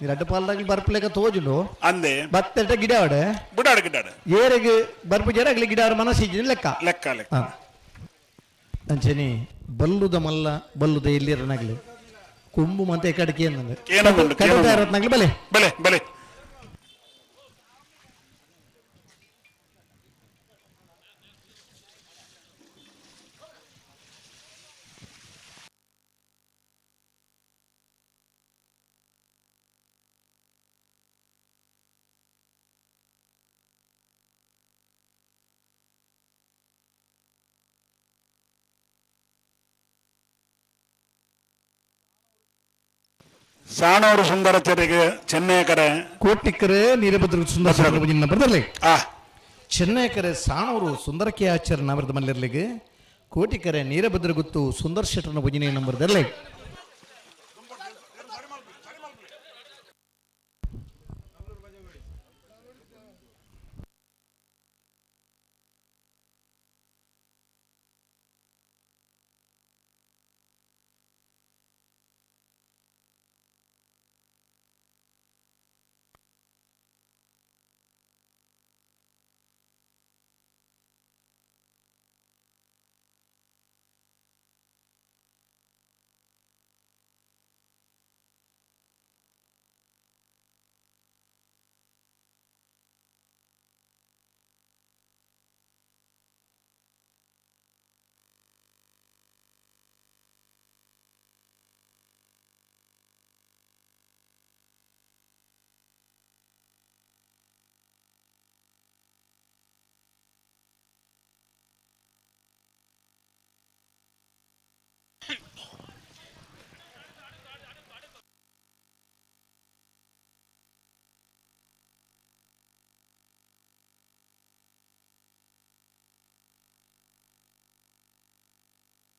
ರೆಡ್ ಪಾಲ್ದಾಗಿ ಬರ್ಪಲೇಕ ತೋಜುಂಡು ಅಂದೆ ಬತ್ತೆಟ ಗಿಡ ಅವಡೆ ಬುಡಾಡ ಗಿಡಾಡ ಏರೆಗೆ ಬರ್ಪು ಜರಾಗ್ಲಿ ಗಿಡ ಅವರ ಮನಸ್ಸಿಗೆ ಲೆಕ್ಕ ಲೆಕ್ಕ ಲೆಕ್ಕ ಅಂಚೆನಿ ಬಲ್ಲುದ ಮಲ್ಲ ಬಲ್ಲುದ ಎಲ್ಲಿರನಾಗ್ಲಿ ಕೊಂಬು ಮತ್ತೆ ಕಡಕೆ ಅನ್ನಂಗೆ ಕಡದ ಇರತ್ನಾಗ್ಲಿ ಬಲೆ ಬಲೆ ಬಲೆ ಸಾಣೂರು ಸುಂದರಚರಿಗೆ ಚೆನ್ನೈಕರೆ ಕೋಟಿಕರೆ ನೀರಭದ್ರ ಸುಂದರ ಶೆಟ್ಟರ ಭುಜನ ನಂಬರ್ದಲ್ಲಿ ಆ ಚೆನ್ನೈಕರೆ ಸಾಣೂರು ಸುಂದರಕ್ಕೆ ಆಚಾರ್ಯ ನಾವರದ ಮಲ್ಲರ್ಲಿಗೆ ಕೋಟಿಕರೆ ನೀರಭದ್ರ ಗುತ್ತು ಸುಂದರ ಶೆಟ್ಟರನ ಭುಜನ ನಂಬರ್ದಲ್ಲಿ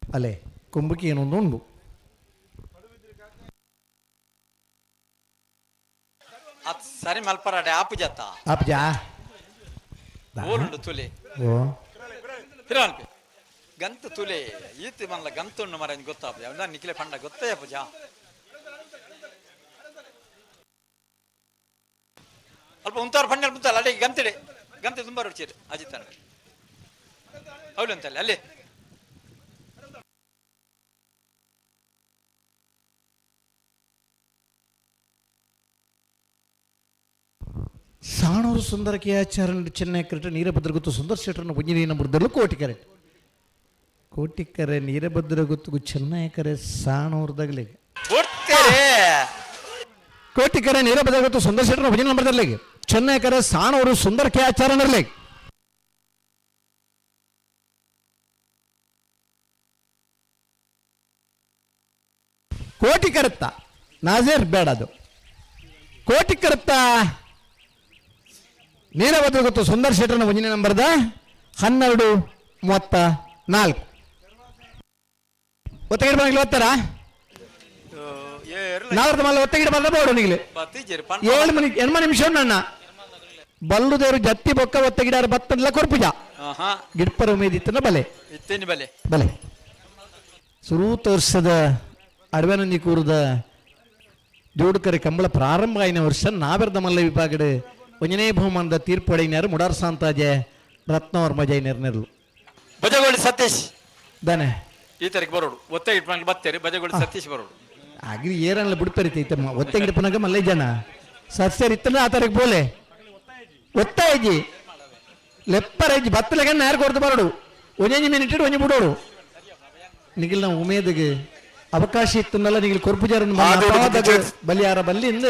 ಅಲೆ ಕುಂಭಕ್ಕೆ ಏನೊಂದು ಉಂಡು ಅದು ಸರಿ ಮಲ್ಪರಾಡೆ ಆಪು ಜತ್ತ ಅಪ್ಜಾ ಓಲುಂಡು ತುಲೆ ಓ ಹಿರಾನ್ಪೆ ಗಂತು ತುಲೆ ಈತಿ ಮಲ್ಲ ಗಂತುಣ್ಣು ಮರ ಗೊತ್ತಾಪ ಅವನ ನಿಖಿಲೆ ಪಂಡ ಗೊತ್ತೇ ಪೂಜ ಅಲ್ಪ ಉಂತಾರು ಪಂಡ ಮುಂತಲ್ಲ ಅಲ್ಲಿಗೆ ಗಂತಿಡೆ ಗಂತೆ ತುಂಬ ರುಚಿರು ಅಜಿತಾನ ಅವಳು ಅಂತಲ್ಲ ಅಲ್ಲಿ ಸಾಣೂರು ಸುಂದರಕ್ಕೆ ಆಚಾರ್ಯ ಚೆನ್ನೈಕರೆ ನೀರಭದ್ರ ಗುತ್ತು ಸುಂದರ ಶೆಟ್ಟರನ ಭುಜನ ನಂಬರ್ದಲ್ಲೂ ಕೋಟಿಕರೆ ಕೋಟಿಕರೆ ನೀರಭದ್ರ ಗುತ್ತು ಚೆನ್ನೈಕರೆ ಸಾಣೂರ್ದಾಗಲಿಗೆ ಕೋಟಿಕರೆ ನೀರಭದ್ರ ಗುತ್ತು ಸುಂದರ ಶೆಟ್ಟರನ ಭುಜನ ನಂಬರ್ದಲ್ಲಿ ಚೆನ್ನೈಕರೆ ಸಾಣೂರು ಸುಂದರಕ್ಕೆ ಆಚಾರ್ಯನಲ್ಲಿ ಕೋಟಿಕರತ್ತ ನಾಜೇರ್ ಬೇಡ ಅದು ಕೋಟಿಕರತ್ತ ನೀರಭದ್ರ ಗೊತ್ತು ಸುಂದರ ಶೆಟ್ಟರನ ಭುಜನ ನಂಬರ್ದ 12:34 ಒತ್ತಗಿಡ ಬಂದಿಲ್ಲ ಓದ್ತಾರ ನಾಲ್ಕು ಮಲ್ಲ ಒತ್ತಗಿಡ ಬಂದ ಬೋಡು ನಿಗ್ಲಿ 7 ನಿಮಿಷ ನನ್ನ ಬಲ್ಲುದೇವರು ಜತ್ತಿ ಬೊಕ್ಕ ಒತ್ತಗಿಡಾರ ಬತ್ತಲ್ಲ ಕೊರ್ಪುಜ ಗಿಡ್ಪರ ಉಮೇದಿತ್ತನ ಬಲೆ ಬಲೆ ಸುರೂತ ವರ್ಷದ ಅಡವೆನಂದಿ ಕೂರದ ಜೋಡುಕರೆ ಕಂಬಳ ಪ್ರಾರಂಭ ಆಯ್ನ ವರ್ಷ ನಾವೆರ್ದ ಮಲ್ಲ ವಿಭಾಗದ ಒಂಜನೇ ಬಹುಮಾನದ ತೀರ್ಪು ಪಡೆಯಿನಾರು ಮುಡಾರ್ ಸಾಂತಾಜೆ ರತ್ನವರ್ಮ ಜೈನರ್ನೆರ್ಲು ಬಜಗೋಳಿ ಸತೀಶ್ ದಾನೆ ಈ ತರಕ್ಕೆ ಬರೋಡು ಒತ್ತೆ ಇಟ್ಕೊಂಡು ಬತ್ತೇರಿ ಬಜಗೋಳಿ ಸತೀಶ್ ಬರೋಡು ಆಗ್ರಿ ಏರಲ್ಲ ಬಿಡ್ಪರಿತೈತಮ್ಮ ಒತ್ತೆ ಗಿಡಪನಾಗ ಮಲ್ಲ ಜನ ಸಸ್ಯರ್ ಇತ್ತನ ಆ ತರಕ್ಕೆ ಬೋಲೆ ಒತ್ತಾಯಜಿ ಲೆಪ್ಪರಜ್ಜಿ ಬತ್ತಲೆಗ ಯಾರು ಕೊಡ್ತು ಬರೋಡು ಒಂಜಿ ಮಿನಿಟ್ ಒಂಜಿ ಬಿಡೋಡು ನಿಗಿಲ್ ನಾವು ಉಮೇದಿಗೆ ಅವಕಾಶ ಇತ್ತನ್ನಲ್ಲ ನಿಗಿಲ್ ಕೊರ್ಪುಜಾರನ್ ಬಲಿಯಾರ ಬಲ್ಲಿಂದ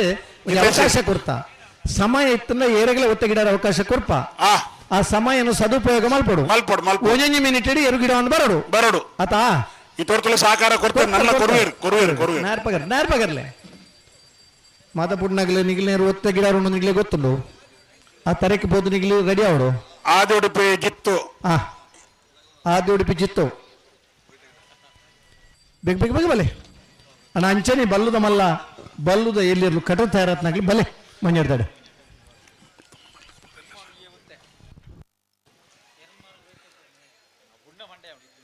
ಅವಕಾಶ ಕೊಡ್ತಾ ಸಮಯ ಇತ್ತಂದ್ರೆ ಏರಗಲೇ ಒತ್ತಗಿಡಾರ ಅವಕಾಶ ಕೊಡ್ಪ ಆ ಸಮಯನು ಸದುಪಯೋಗ ಮಲ್ಪಡು ಒಂಜಿ ಮಿನಿಟ್ ಇಡಿ ಎರಡು ಗಿಡವನ್ನು ಬರೋಡು ಆತಾ ಈ ತೋರ್ತಲು ಸಹಕಾರ ಕೊಡ್ತಾರೆ ನನ್ನ ಕೊರುವೇರು ನೇರ್ಪಗರ್ಲೆ ಮಾತ ಪುಡ್ನಾಗ್ಲೆ ನಿಗಿಲ್ನೇರು ಒತ್ತ ಗಿಡಾರು ನಿಗ್ಲೆ ಗೊತ್ತುಂಡು ಆ ತರಕ್ಕೆ ಬೋದು ನಿಗ್ಲಿ ರೆಡಿ ಅವಡು ಆದಿ ಉಡುಪಿ ಜಿತ್ತು ಆದಿ ಉಡುಪಿ ಜಿತ್ತು ಬೇಗ ಬಲೆ ಅಣ್ಣ ಅಂಚನೆ ಬಲ್ಲುದ ಮಲ್ಲ ಬಲ್ಲುದ ಎಲ್ಲಿರ್ಲು ಕಟ ತಯಾರತ್ನಾಗ್ಲಿ ಬಲೆ ಮಂಜಾಡ್ತಾಡೆ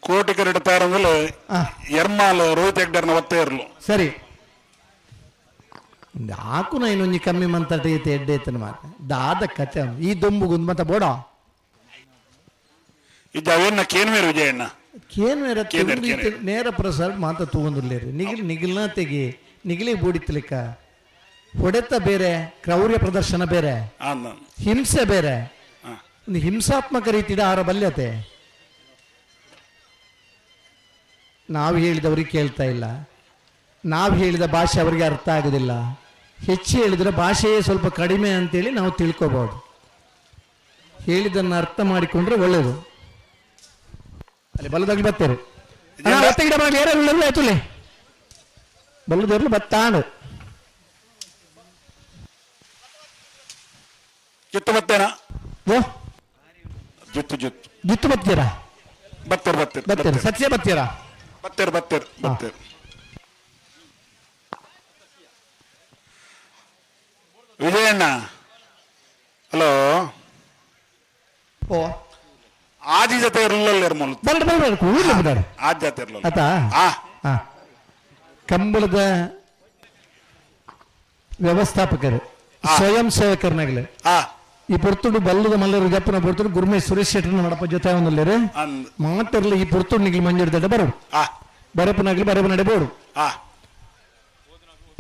ಕೋಟಿಕರಡು ತಯಾರಂದ್ರೆ ಎರ್ಮಾಲ್ ರೋಹಿತ್ ಹೆಗ್ಡರ್ನ ಒತ್ತೆ ಇರ್ಲು ಸರಿ ಹಾಕು ನಾ ಇನ್ನೊಂದು ಕಮ್ಮಿ ಮಂತಟ ಐತೆ ಎಡ್ಡೆ ಐತನ ಮಾತ ದಾದ ಕತೆ ಈ ದೊಂಬುಗುಂದ್ ಮತ ಬೋಡ ಇದು ಅವೇನ ಕೇನ್ವೇರು ವಿಜಯಣ್ಣ ಕೇನ್ವೇರ ನೇರ ಪ್ರಸಾರ ಮಾತ ತಗೊಂಡಿರ್ಲೇರಿ ನಿಗಿಲ್ನ ತೆಗಿ ನಿಗಿಲಿ ಬೂಡಿತ್ಲಿಕ್ಕ ಹೊಡೆತ ಬೇರೆ ಕ್ರೌರ್ಯ ಪ್ರದರ್ಶನ ಬೇರೆ ಹಿಂಸೆ ಬೇರೆ ಒಂದು ಹಿಂಸಾತ್ಮಕ ರೀತಿಯ ಆರ ಬಲ್ಯತೆ ನಾವು ಹೇಳಿದವ್ರಿಗೆ ಕೇಳ್ತಾ ಇಲ್ಲ ನಾವು ಹೇಳಿದ ಭಾಷೆ ಅವರಿಗೆ ಅರ್ಥ ಆಗೋದಿಲ್ಲ ಹೆಚ್ಚು ಹೇಳಿದ್ರೆ ಭಾಷೆಯೇ ಸ್ವಲ್ಪ ಕಡಿಮೆ ಅಂತೇಳಿ ನಾವು ತಿಳ್ಕೋಬಹುದು ಹೇಳಿದ್ದನ್ನು ಅರ್ಥ ಮಾಡಿಕೊಂಡ್ರೆ ಒಳ್ಳೇದು ಅಲ್ಲಿ ಬಲ್ಲದಾಗ್ಲಿ ಬತ್ತೇರು ಗಿಡ ಮಾಡಿ ಯಾರು ಆಯ್ತುಲೆ ಬಲ್ಲದವ್ರು ಬತ್ತಾಂಡು ಜಿತ್ತು ಬತ್ತೇನಾ ಓ ಜಿತ್ತು ಜಿತ್ತು ಜಿತ್ತು ಬತ್ತೀರಾ ಬತ್ತೇರ್ ಬತ್ತೇರ್ ಬತ್ತೀರ ಸತ್ಯ ಬತ್ತೀರಾ ಬತ್ತೇರ್ ಬತ್ತೇರ್ ಬತ್ತೇರ್ ವಿಜಯಣ್ಣ ಹಲೋ ಓ ಆದಿ ಜೊತೆ ಇರಲಿಲ್ಲ ಮೊದಲು ಬರಡು ಬರಡು ಕೂಡಲೇ ಬಿಡಾರೆ ಆದ ಜೊತೆ ಇರಲಿಲ್ಲ ಆತಾ ಕಂಬಳದ ವ್ಯವಸ್ಥಾಪಕರು ಸ್ವಯಂ ಸೇವಕರನಾಗಲಿ ಈ ಪುರ್ತುಡು ಬಲ್ಲದ ಮಲ್ಲರು ಜಪ್ಪನ ಪುರ್ತುಡು ಗುರುಮೆ ಸುರೇಶ್ ಶೆಟ್ಟರ್ನ ಮಾಡಪ್ಪ ಜೊತೆ ಅವನಲ್ಲೇ ಮಾತಿರಲಿ ಈ ಪುರ್ತುಡು ನಿಗ್ಲಿ ಮಂಜುಡ್ದಡ್ಡ ಬರು ಬರಪ್ಪನಾಗ್ಲಿ ಬರಪ್ಪ ನಡೆಬೋಡು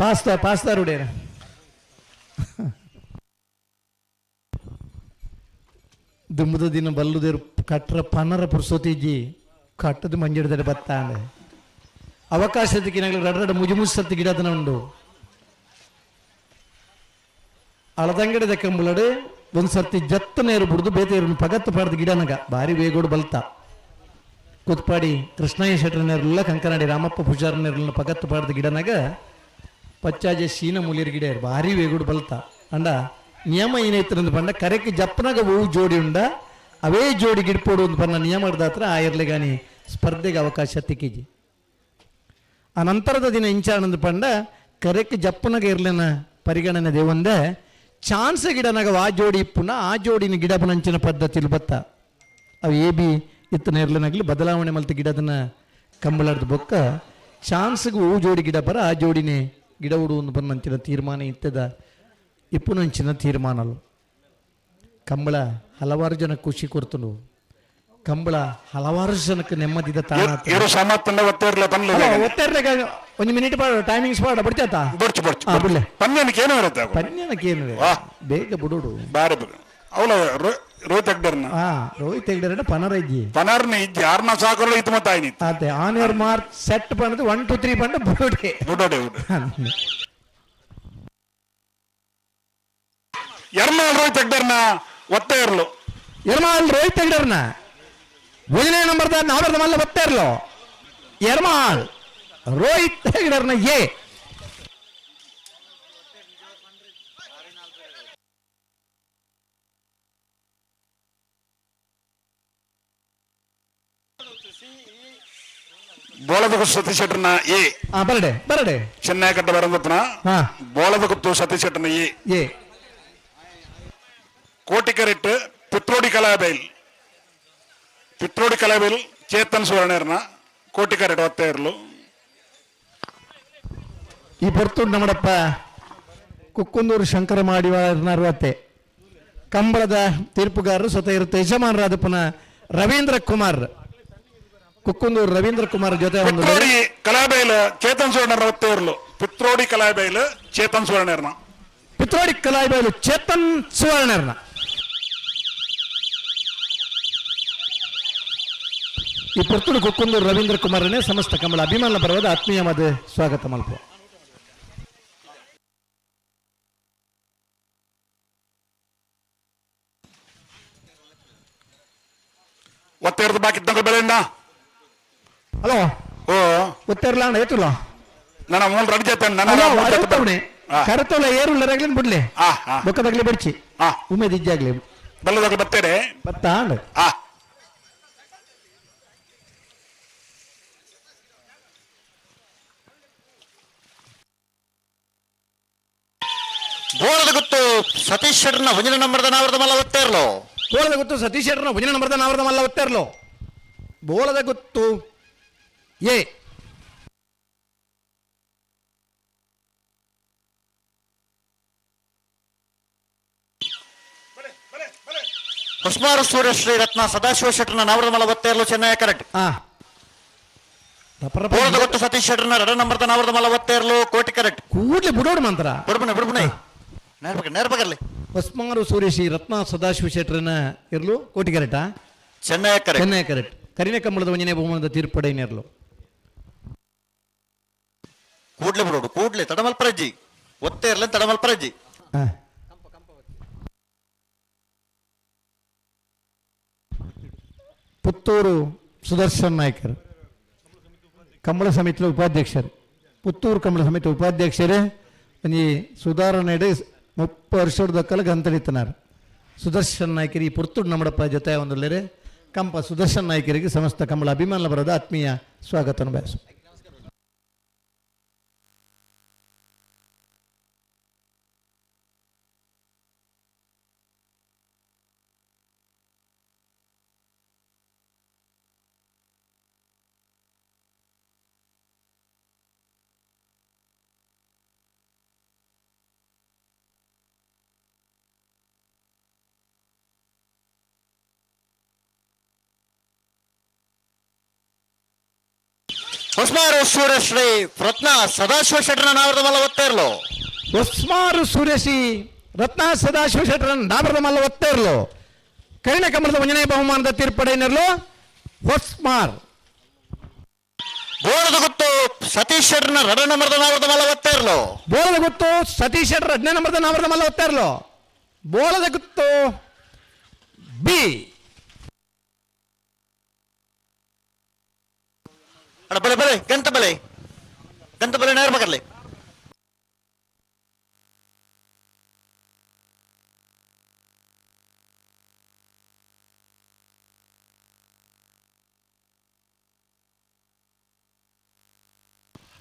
ಪಾಸ್ತಾ ರೂಢೇರ ದುಂಬದ ದಿನ ಬಲ್ಲುದೇರು ಕಟ್ರ ಪನರ ಪುರ್ಸೋತಿಜ್ಜಿ ಕಟ್ಟದು ಮಂಜಿಡ್ದಡೆ ಬತ್ತ ಅಂದೆ ಅವಕಾಶದಕ್ಕೆ ರಡ್ರಡ ಮುಜುಮುಸತ್ತಿ ಗಿಡದನ ಉಂಡು ಅಳದಂಗಡದ ಕಂಬಳಡು ಒಂದ್ಸರ್ತಿ ಜತ್ತ ನೇರು ಬಿಡುದು ಬೇತೇರು ಪಗತ್ತು ಪಾಡ್ದ ಗಿಡನಗ ಭಾರಿ ವೇಗೋಡು ಬಲ್ತ ಕುತ್ಪಾಡಿ ಕೃಷ್ಣಯ್ಯ ಶೆಟ್ರನೇರಲ್ಲ ಕಂಕನಾಡಿ ರಾಮಪ್ಪ ಪೂಜಾರನೇರಲ್ಲ ಪಗತ್ತು ಪಾಡ್ದ ಗಿಡನಾಗ ಪಚ್ಚಾಜೆ ಶೀನ ಮೂಲಿಯರ್ ಗಿಡ ಭಾರಿ ವೇಗೋಡು ಬಲ್ತ ಅಂಡ ನಿಯಮ ಏನೈತರಂದು ಪಂಡ ಕರೆಕ್ಕೆ ಜಪ್ಪನಾಗ ಹೂವು ಜೋಡಿ ಉಂಡ ಅವೇ ಜೋಡಿ ಗಿಡ್ಪೋಡು ಅಂತ ಪನ್ನ ನಿಯಮ ಹತ್ರ ಆಯರ್ಲೆ ಗಾನಿ ಸ್ಪರ್ಧೆಗೆ ಅವಕಾಶ ತಿಕ್ಕಿಜಿ ಆ ನಂತರದ ದಿನ ಇಂಚಾನಂದ ಪಂಡ ಕರೆಕ್ಕೆ ಜಪ್ಪನಾಗ ಇರ್ಲೇನ ಪರಿಗಣನೆ ದೇವಂದೆ ಚಾನ್ಸ್ ಗಿಡನಾಗ ಆ ಜೋಡಿ ಇಪ್ಪುನ ಆ ಜೋಡಿನ ಗಿಡ ಪನಂಚಿನ ಪದ್ಧತಿಲಿ ಬತ್ತ ಅವು ಬಿ ಇತ್ತನ ಇರ್ಲನಾಗ್ಲಿ ಬದಲಾವಣೆ ಮಲ್ತ ಗಿಡದನ್ನ ಕಂಬಳದ ಬೊಕ್ಕ ಚಾನ್ಸ್ಗೆ ಹೂ ಜೋಡಿ ಗಿಡ ಬರ ಆ ಜೋಡಿನೇ ಗಿಡ ಉಡು ಒಂದು ಬಂದಂಚಿನ ತೀರ್ಮಾನ ಇತ್ತದ ಇಪ್ಪುನಂಚಿನ ತೀರ್ಮಾನಲು ಕಂಬಳ ಹಲವಾರು ಜನ ಖುಷಿ ಕೊಡ್ತನು ಕಂಬಳ ಹಲವಾರು ಜನಕ್ಕೆ ನೆಮ್ಮದಿದ ತಾಣ ಒಂದು ಮಿನಿಟ್ ಟೈಮಿಂಗ್ಸ್ ಪಾಡ ಬಿಡ್ತಾ ಬಿಡ್ಲೆ ಪನ್ಯನಕ್ಕೆ ಏನು ಬೇಗ ಬಿಡೋಡು ಅವಳ ರೋಹಿತ್ ಹೆಗ್ಡರ್ನ ರೋಹಿತ್ ಹೆಗ್ಡರ್ ಪನರ ಇಜ್ಜಿ ಪನರ್ನ ಇಜ್ಜಿ ಆರ್ನ ಸಾಕಲ್ಲ ಇದು ಮತ್ತೆ ಆಯ್ನಿ ಅದೇ ಆನ್ ಯುವರ್ ಮಾರ್ಕ್ ಸೆಟ್ ಪಂಡದು 1 2 3 ಪಂಡ ಬುಡೋಡೆ ಬುಡೋಡೆ ಎರ್ಮಾಲ್ ರೋಹಿತ್ ಹೆಗ್ಡರ್ನ ಒತ್ತೆ ಇರ್ಲು ಎರ್ಮಾಲ್ ರೋಹಿತ್ ಹೆಗ್ಡರ್ನ 1ನೇ ನಂಬರ್ದ ನಾವರ್ದ ಮಲ್ಲ ಒತ್ತೆ ಇರ್ಲು ಎರ್ಮಾಲ್ ರೋಹಿತ್ ಹೆಗ್ಡರ್ನ ಎ ಬೋಳದ ಸತೀಶ್ ಶೆಟ್ಟರ್ನ ಎ ಬರಡೆ ಚೆನ್ನೈ ಕಟ್ಟ ಬರಂದಪ್ಪನ ಬೋಳದ ಗುತ್ತು ಸತೀಶ್ ಶೆಟ್ಟರ್ನ ಎ ಕೋಟಿಕರಿಟ್ ಪಿತ್ರೋಡಿ ಕಲಾಬೈಲ್ ಚೇತನ್ ಸುವರ್ಣರ್ನ ಕೋಟಿಕರಿಟ್ ಒತ್ತೆ ಇರ್ಲು ಈ ಪೊರ್ತು ನಮ್ಮಡಪ್ಪ ಕುಕ್ಕುಂದೂರು ಶಂಕರ ಮಾಡಿವಾರತೆ ಕಂಬಳದ ತೀರ್ಪುಗಾರರು ಸ್ವತಃ ಇರುತ್ತೆ ಯಜಮಾನರಾದ ಪುನಃ ರವೀಂದ್ರ ಕುಮಾರ್ ಕುಕ್ಕುಂದೂರು ರವೀಂದ್ರ ಕುಮಾರ್ ಜೊತೆ ಕಲಾಬೈಲ್ ಚೇತನ್ ಸುವರ್ಣರ ಒತ್ತೆ ಇರ್ಲು ಪಿತ್ರೋಡಿ ಕಲಾಬೈಲ್ ಚೇತನ್ ಸುವರ್ಣರ್ನ ಪಿತ್ರೋಡಿ ಕಲಾಬೈಲ್ ಚೇತನ್ ಸುವರ್ಣರ್ನ ಈ ಪೊರ್ತುಡು ಕುಕ್ಕುಂದೂರು ರವೀಂದ್ರ ಕುಮಾರನೇ ಸಮಸ್ತ ಕಂಬಳ ಅಭಿಮಾನ ಪರವಾದ ಆತ್ಮೀಯವಾದ ಸ್ವಾಗತ ಮಲ್ಪ ಒತ್ತೇರ್ದು ಬಾಕಿ ತಗ ಬೆಳೆಯಣ್ಣ ಹಲೋ ಓ ಗೊತ್ತಿರಲ್ಲ ಅಣ್ಣ ಏತುಲ್ಲ ನನ್ನ ಮೂಲ ರಡಿ ಜೊತೆ ಕರೆತೋಲ ಏರುಳ್ಳರಾಗ್ಲಿ ಬಿಡ್ಲಿ ಬೊಕ್ಕದಾಗ್ಲಿ ಬಡ್ಚಿ ಉಮೇದ್ ಇಜ್ಜಾಗ್ಲಿ ಬಲ್ಲದಾಗ ಬತ್ತೇರೆ ಬತ್ತ ಅಂಡ್ ಬೋಳದ ಗುತ್ತು ಸತೀಶ್ ಶೆಟ್ಟರ್ನ 1ನೇ ನಂಬರ್ದ ನಾವರ್ದ ಮಲ್ಲ ಒತ್ತೆ ಇರ್ಲು ಬೋಳದ ಗುತ್ತು ಸತೀಶ್ ಶೆಟ್ಟರ್ನ 1ನೇ ನಂಬರ್ದ ನಾವರ್ದ ಮಲ್ಲ ಒತ್ತೆ ಇರ್ಲು ಬೋಳದ ಗುತ್ತು ಎ ಹೊಸ್ಮಾರು ಸೂರ್ಯ ಶ್ರೀ ರತ್ನ ಸದಾಶಿವ ಶೆಟ್ಟರ್ನ ನಾವರ್ದ ಮಲ್ಲ ಒತ್ತೆ ಇರ್ಲು ಚೆನ್ನೈ ಕರೆಕ್ಟ್ ಬೋಳದ ಗುತ್ತು ಸತೀಶ್ ಶೆಟ್ಟರ್ನ 2ನೇ ನಂಬರ್ದ ನಾವರ್ದ ಮಲ್ಲ ಒತ್ತೆ ಇರ್ಲು ಕೋಟಿ ಕರೆಕ್ಟ್ ಕೂಡ್ಲೆ ಬಿಡೋಡು ಮಂತ್ರ ಬಿಡ್ಬುಣೆ ನೇರ್ಪಗರ್ಲಿ ಹೊಸ್ಮಾರು ಸೂರ್ಯ ಶ್ರೀ ರತ್ನ ಸದಾಶಿವ ಶೆಟ್ಟರ್ನ ಇರ್ಲು ಕೋಟಿ ಕರೆಕ್ಟಾ ಚೆನ್ನೈ ಕರೆಕ್ಟ್ ಕರಿನೆ ಕಂಬಳದ 1ನೇ ಬಹುಮಾನದ ತೀರ್ಪಡೆಯನ್ನು ಇರ್ಲು ಕೂಡ್ಲೆ ಬಿಡೋಡು ಕೂಡ್ಲೆ ತಡಮಲ್ಪರಜ್ಜಿ ಒತ್ತೆ ಇರ್ಲಿ ತಡಮಲ್ಪರಜ್ಜಿ ಪುತ್ತೂರು ಸುದರ್ಶನ್ ನಾಯ್ಕರ್ ಕಂಬಳ ಸಮಿತಿಯ ಉಪಾಧ್ಯಕ್ಷರು ಪುತ್ತೂರು ಕಂಬಳ ಸಮಿತಿ ಉಪಾಧ್ಯಕ್ಷರೇ ಈ ಸುಧಾರಣೆ 30 ವರ್ಷದ ದಕ್ಕಲ ಗಂತಳಿತನಾರು ಸುದರ್ಶನ್ ನಾಯ್ಕರಿ ಪುರ್ತುಡ್ ನಮ್ಮಡಪ್ಪ ಜೊತೆ ಒಂದೊಳ್ಳೆರೆ ಕಂಪ ಸುದರ್ಶನ್ ನಾಯ್ಕರಿಗೆ ಸಮಸ್ತ ಕಂಬಳ ಅಭಿಮಾನ ಬರೋದ ಆತ್ಮೀಯ ಸ್ವಾಗತವನ್ನು ಬಯಸು. ಹೊಸ್ಮಾರು ಸೂರ್ಯಶ್ರೀ ರತ್ನ ಸದಾಶಿವ ಶೆಟ್ಟರ ನಾವರದ ಮಲ್ಲ ಒತ್ತೇ ಇರ್ಲು. ಹೊಸ್ಮಾರು ಸೂರ್ಯಶ್ರೀ ರತ್ನ ಸದಾಶಿವ ಶೆಟ್ಟರ ನಾವರದ ಮಲ್ಲ ಒತ್ತೇ ಇರ್ಲು. ಕರಿಣ ಕಮಲದ ಒಂಜನೇ ಬಹುಮಾನದ ತೀರ್ಪಡೆಯಿರಲು ಹೊಸ್ಮಾರ್. ಬೋಳದ ಗುತ್ತು ಸತೀಶ್ ಶೆಟ್ಟರ್ನ 2 ನಂಬರ್ದ ನಾವರದ ಮಲ್ಲ ಒತ್ತೇ ಇರ್ಲು. ಬೋಳದ ಗುತ್ತು ಸತೀಶ್ ಶೆಟ್ಟರ್ 2ನೇ ನಂಬರ್ದ ನಾವರದ ಮಲ್ಲ ಒತ್ತೇ ಇರ್ಲು. ಬೋಳದ ಗುತ್ತು ಬಿ. ಬಲೆ ಬಲೆ ಗಂತ ಬಲೆ ನೇರ ಪಕಡ್ಲಿ.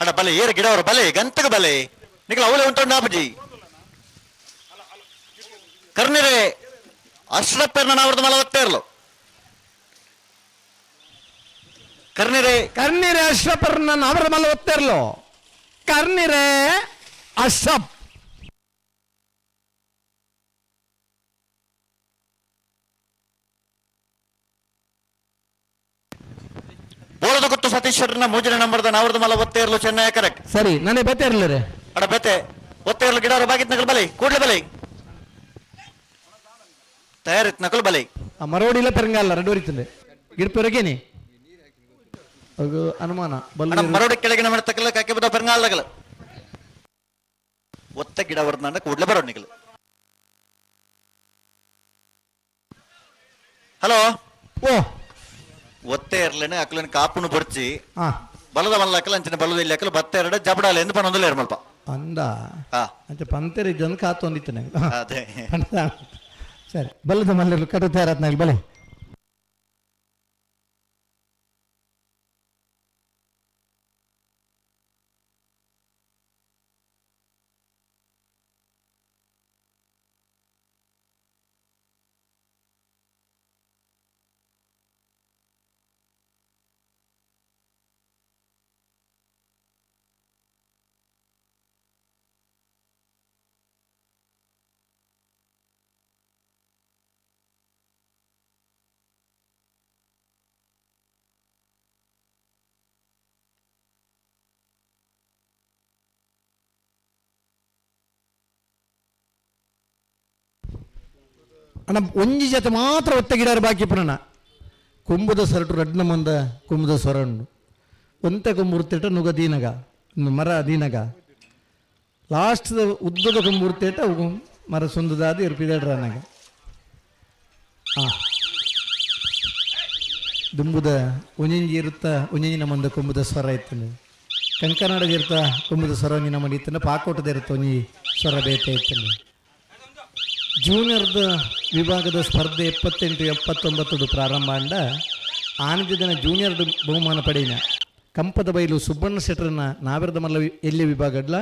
ಅಡ ಬಲೆ ಏರ ಗಿಡವರ ಬಲೆ ಗಂತಗ ಬಲೆ ನಿಖಲ ಅವಲೆ ಉಂಟು ನಾಪಜಿ ಕರ್ನಿರೆ ಅಶ್ರಫ್ ನಾವರದ ಮಲ ಒತ್ತೇ ಇರ್ಲು. ಕರ್ನಿರೆ ಅಶ್ರಫರ್ನ ನಾವರದ ಮಲ್ಲ ಒತ್ತೇ ಇರ್ಲು. ಕರ್ನಿರೆ ಅಶ್ರಫ್. ಬೋಳದ ಗುತ್ತು ಸತೀಶ್ ಶೆಟ್ಟರ್ನ 3ನೇ ನಂಬರ್ದ ನಾವರದ ಮಲ್ಲ ಒತ್ತೇ ಇರ್ಲು. ಚೆನ್ನೈ ಕರೆಕ್ಟ್. ಸರಿ ನನಗೆ ಬತ್ತೆ ಇರ್ಲಿ ರೀ. ಅಡ ಬೆತೆ ಒತ್ತೇ ಇರ್ಲು ಗಿಡವರ ಬಾಗಿತ್ ನಕಲ್ ಬಲೆ ಕೂಡ್ಲೆ ಬಲೆ ತಯಾರಿತ್ ನಕಲ್ ಬಲೆ ಮರೋಡಿಲ್ಲ ಪೆರಂಗಾಲ 2 ವರಿತಂದೆ ಗಿಡ್ಪೆರಗೇನಿ ಅದು ಅನುಮಾನ ಮರೋಡಿ ಕೆಳಗಿನ ಮೆಡತಕ್ಕಲ್ಲ ಕಾಕೆ ಬದ ಪೆರಂಗಾಲಗಲ ಒತ್ತ ಗಿಡ ವರ್ದಂಡ ಕೂಡ್ಲೆ ಬರೋಡ್ ನಿಕಲ್. ಹಲೋ ಓ ಒತ್ತೆ ಇರ್ಲೇನೆ ಅಕ್ಕಲನ್ ಕಾಪುನು ಬರ್ಚಿ ಹಾ ಬಲದ ಮಲ್ಲ ಅಕ್ಕಲ ಅಂಚಿನ ಬಲದ ಇಲ್ಲಿ ಅಕ್ಕಲ ಬತ್ತ ಎರಡ ಜಬಡಾಲೆ ಎಂದು ಪನೊಂದಲ್ಲ ಇರ್ಮಲ್ಪ ಅಂದ ಹಾ ಅಂಚೆ ಪಂತೆರಿ ಜನ ಕಾತು ಅಂದಿತ್ತು ನಂಗೆ. ಅದೇ ಸರಿ ಬಲ್ಲದ ಮಲ್ಲ ಕಟ್ಟು ತಯಾರಾತ್ ನಂಗೆ ಬಲೆ. ಅಣ್ಣ ಒಂಜಿ ಜೊತೆ ಮಾತ್ರ ಒತ್ತ ಗಿಡಾರ ಬಾಕಿ ಪುನಃ ಕೊಂಬುದ ಸರಟು ರಡ್ನ ಮಂದ ಕೊಂಬುದ ಸೊರಂಡು ಒಂತೆ ಕೊಂಬುರ್ತಿಟ ನುಗ ದೀನಗ ಮರ ದೀನಗ ಲಾಸ್ಟ್ ಉದ್ದದ ಕೊಂಬುರ್ತಿಟ ಮರ ಸುಂದದಾದ ಇರ್ಪಿದಡ್ರನಾಗ ಹಾಂ ದುಂಬುದ ಒಂಜಿಂಜಿ ಇರುತ್ತ ಒಂಜಿನ ಮಂದ ಕೊಂಬುದ ಸ್ವರ ಇತ್ತಂದು ಕಂಕನಾಡದ ಇರ್ತ ಕೊಂಬುದ ಸ್ವರ ಒಂಜಿನ ಮಂದಿ ಇತ್ತಂದು ಪಾಕೋಟದ ಇರುತ್ತ ಒಂಜಿ ಸ್ವರ ಬೇತೆ ಇತ್ತಂದು. ಜೂನಿಯರ್ದ ವಿಭಾಗದ ಸ್ಪರ್ಧೆ 78-79 ಪ್ರಾರಂಭ ಅಂಡ ಆನಂದ ದಿನ ಜೂನಿಯರ್ ಬಹುಮಾನ ಪಡೆಯಿನ ಕಂಪದ ಬೈಲು ಸುಬ್ಬಣ್ಣ ಶೆಟ್ಟರನ್ನ ನಾವೆರದ ಮಲ್ಲ ಎಲ್ಲಿ ವಿಭಾಗಡ್ಲ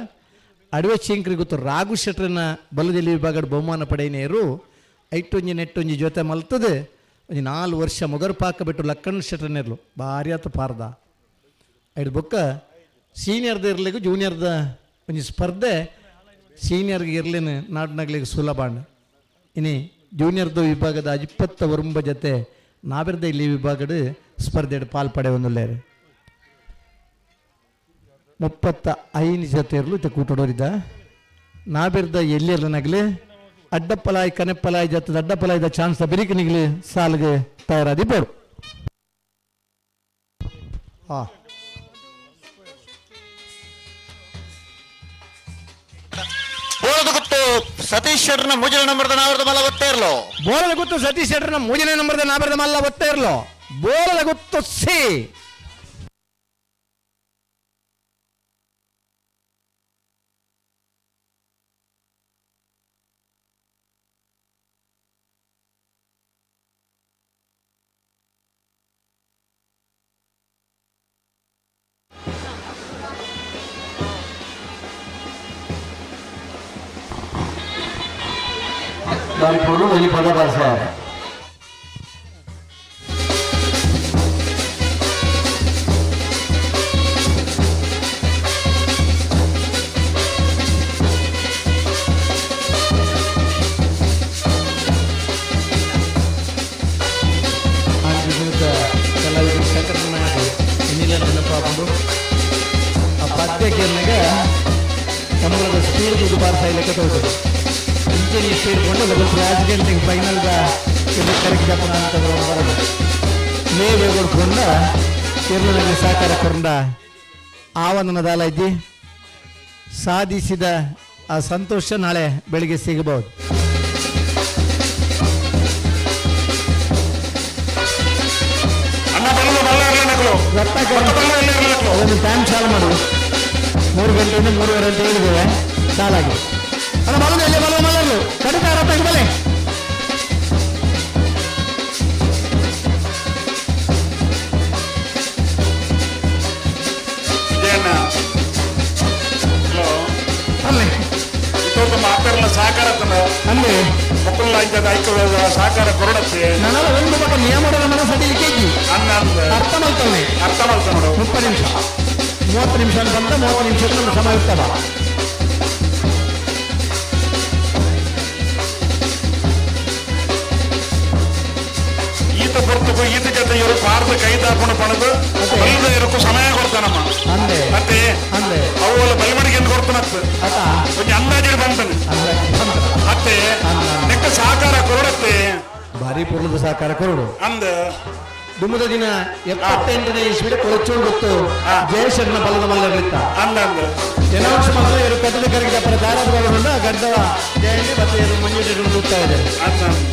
ಅಡವೆ ಚೇಂಕ್ರಿ ಗೊತ್ತು ರಾಘು ಶೆಟ್ಟರನ್ನ ಬಲದಲ್ಲಿ ವಿಭಾಗದ ಬಹುಮಾನ ಪಡೆಯಿನೇರು ಐಟೊಂಜಿ ನೆಟ್ಟೊಂಜಿ ಜೊತೆ ಮಲ್ತದೆ ಒಂದು 4 ವರ್ಷ ಮೊಗರು ಪಾಕ ಬಿಟ್ಟು ಲಕ್ಕಣ್ಣ ಶೆಟ್ಟರನ್ನೇರ್ಲು ಭಾರಿ ಆತ ಪಾರ್ದ ಐದು ಬೊಕ್ಕ ಸೀನಿಯರ್ದ ಇರ್ಲಿಗೂ ಜೂನಿಯರ್ದ ಒಂದು ಸ್ಪರ್ಧೆ ಸೀನಿಯರ್ಗೆ ಇರ್ಲೇನು ನಾಡಿನಾಗ್ಲಿಗೆ ಸುಲಭ ಇನಿ ಜೂನಿಯರ್ದ ವಿಭಾಗದ 29 ಜೊತೆ ನಾವೆರ್ದ ಇಲ್ಲಿ ವಿಭಾಗದ ಸ್ಪರ್ಧೆ ಪಾಲ್ಪಡೆ ಒಂದುಲ್ಲೇರು 35 ಜೊತೆ ಇರಲು ಕೂಟೋರಿದ್ದ ನಾವೆರ್ದ ಎಲ್ಲಿ ನಗಲಿ ಅಡ್ಡಪ್ಪಲಾಯಿ ಕನೆಪ್ಪಲಾಯಿ ಜೊತೆ ಅಡ್ಡಪ್ಪಲಾಯ್ದ ಚಾನ್ಸ್ ಬಿರಿಕ ನಿಗಲಿ ಸಾಲಿಗೆ ತಯಾರಾದಿ ಬೋಡು. ಹಾಂ ಸತೀಶ್ ಶೆಟ್ಟರ್ನ 3ನೇ ನಂಬರ್ದ ನಾವರದ ಮಲ್ಲ ಒತ್ತೇ ಇರ್ಲು. ಬೋಳದ ಗುತ್ತು ಸತೀಶ್ ಶೆಟ್ಟರ್ನ 3ನೇ ನಂಬರ್ದ ನಾವರದ ಮಲ್ಲ ಒತ್ತೇ ಇರ್ಲು. ಬೋಳದ ಗುತ್ತು ಸಿ. ಬಾರಿ ಪೂರ್ಣ ಈ ಪದ ಬಾರಿಸ ಕಲಾವಿದರು ಶಂಕರನ ಇನ್ನಿಲ್ಲ ನೆನಪಾಕೊಂಡು ಆ ಪದ್ಯಕ್ಕೆ ಕಮಲದ ಸ್ಪೀಡ್ ದುಡ್ಡು ಬಾರಿಸ ಲೆಕ್ಕ ತಗೋದು ಇಂಜಿನ್ ಸ್ಪೀಡ್ ಕೊಂಡು ಅದಕ್ಕೆ ರಾಜಗಂಟೆಗೆ ಫೈನಲ್ಗ ಕರೆಕ್ಟ್ ಜಪನ ಅಂತ ಬರೋದು ಮೇವೆ ಕೊಡ್ಕೊಂಡ ಕೇರಳದಲ್ಲಿ ಸಹಕಾರ ಕೊಂಡ ಆವನದ ದಾಲಾಜಿ ಸಾಧಿಸಿದ ಆ ಸಂತೋಷ ನಾಳೆ ಬೆಳಿಗ್ಗೆ ಸಿಗಬಹುದು. ಅದನ್ನು ಟೈಮ್ ಚಾಲು ಮಾಡು 3 ಗಂಟೆಯಿಂದ 3:30 ಅಂತ ಹೇಳಿದ್ದೇವೆ ಸಾಲಾಗಿ ಅಲ್ಲ ಬರೋದು ಎಲ್ಲಿ ಬರೋ ಮಲ್ಲರು ಕಡಿತ ಆರೋಪ ಇಡಬಲೆ ಸಹಕಾರ ಅಲ್ಲಿ ಮಕ್ಕಳ ಸಹಕಾರ ಕೊರಡತ್ತೆ ನನ್ನ ಒಂದು ಬಗ್ಗೆ ನಿಯಮದ ಮನಸ್ಸಡಿಲಿಕ್ಕೆ ಅರ್ಥ ಮಾಡ್ತಾನೆ 30 ನಿಮಿಷ 30 ನಿಮಿಷ ಬಂದ 30 ನಿಮಿಷ ನಮ್ಮ ಸಮಯ ಇರ್ತದ ಈತ ಹೊರತು ಈತ ಜೊತೆ ಇವರು ಪಾರ್ದ ಕೈದಾಪಣ ಪಡೆದು ಇರಕ್ಕೂ ಸಮಯ ಕೊಡ್ತಾನಮ್ಮ ಅಂದೆ ಮತ್ತೆ ಅಂದೆ ಅವುಗಳ ಬಲಿಮಡಿಗೆ ಎಂದು ಕೊಡ್ತಾನತ್ತ ಕೊಂಚ ಅಂದಾಜಿಗೆ ಬಂತಾನೆ ಮತ್ತೆ ನೆಕ್ಕ ಸಹಕಾರ ಕೊರಡತ್ತೆ ಭಾರಿ ಪೂರ್ಣದ ಸಹಕಾರ ಕೊರಡು ಅಂದ ದುಮ್ಮದ ದಿನ 78ನೇ ಇಸ್ವಿಡೆ ಕೊಳಚೋಡು ಗೊತ್ತು ಜಯಶರಣ ಬಲದ ಮಲ್ಲಗಳಿತ್ತ ಅಂದ ಅನೌನ್ಸ್ ಮಾಡಿದ್ರೆ ಇವರು ಕಟ್ಟದ ಕರೆಗೆ ದಾರಾದವರಿಂದ ಗಡ್ಡವ ಜಯಂತಿ ಮತ್ತೆ ಇವರು ಮಂಜೂರು ಹೋಗ್ತಾ ಇದ್ದಾರೆ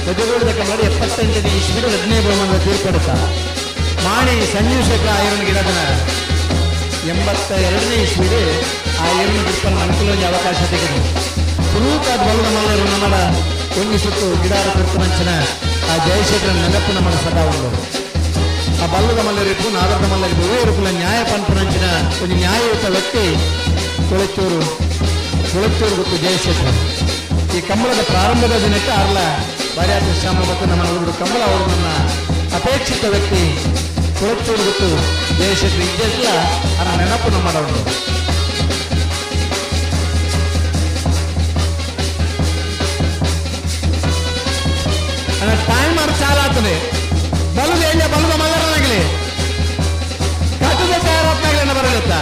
ಗಜಗೋಳದ ಕನ್ನಡ 78ನೇ ಇಸ್ವಿಡೆ 15ನೇ ಬಹುಮಾನದ ತೀರ್ಪಡುತ್ತ ಮಾಣಿ ಸಂಜೀವ್ ಶೇಖರ ಐರನ್ ಗಿಡದನ 82ನೇ ಇಸ್ವಿಡೆ ಆ ಐರನ್ ಗಿಡಕ್ಕೆ ಅನುಕೂಲವಾಗಿ ಅವಕಾಶ ತೆಗೆದು ಪುರುಕಾದ ಬಲದ ಮಲ್ಲರು ನಮ್ಮದ ಒಂದು ಸುತ್ತು ಗಿಡಾರ ಕೊಡ್ತನಂಚಿನ ಆ ಜಯಶೇಖರ ನೆನಪು ನಮ್ಮ ಸದಾ ಉಂಟು ಆ ಬಲ್ಲದ ಮಲ್ಲರಿಗೂ ನಾಗರದ ಮಲ್ಲರಿಗೂ ಇರುವುಲ್ಲ ನ್ಯಾಯ ಪಂಪನಂಚಿನ ಒಂದು ನ್ಯಾಯಯುತ ವ್ಯಕ್ತಿ ಕೊಳಚೂರು ಗೊತ್ತು ಜಯಶೇಖರ್ ಈ ಕಂಬಳದ ಪ್ರಾರಂಭದ ದಿನಕ್ಕೆ ಅರ್ಲ ಭಾರಿ ಶ್ಯಾಮ ಮತ್ತು ನಮ್ಮ ಹುಡುಗರು ಕಂಬಳ ಅವರು ನನ್ನ ಅಪೇಕ್ಷಿತ ವ್ಯಕ್ತಿ ಕೊಳಚೂರು ಗೊತ್ತು ಜಯಶೇಖರ್ ಇದೆಲ್ಲ ಅದರ ನೆನಪು ನಮ್ಮ ಉಂಟು ಟೈಮರ್ ಚಾಲಾಗ್ತದೆ ಬಲುದು ಎಣ್ಣೆ ಬಲುದ ಮಲ್ಲರನಾಗಲಿ ಕಟ್ಟದ ತಯಾರಾತ್ನಾಗಲಿ ಬರಲಿತ್ತ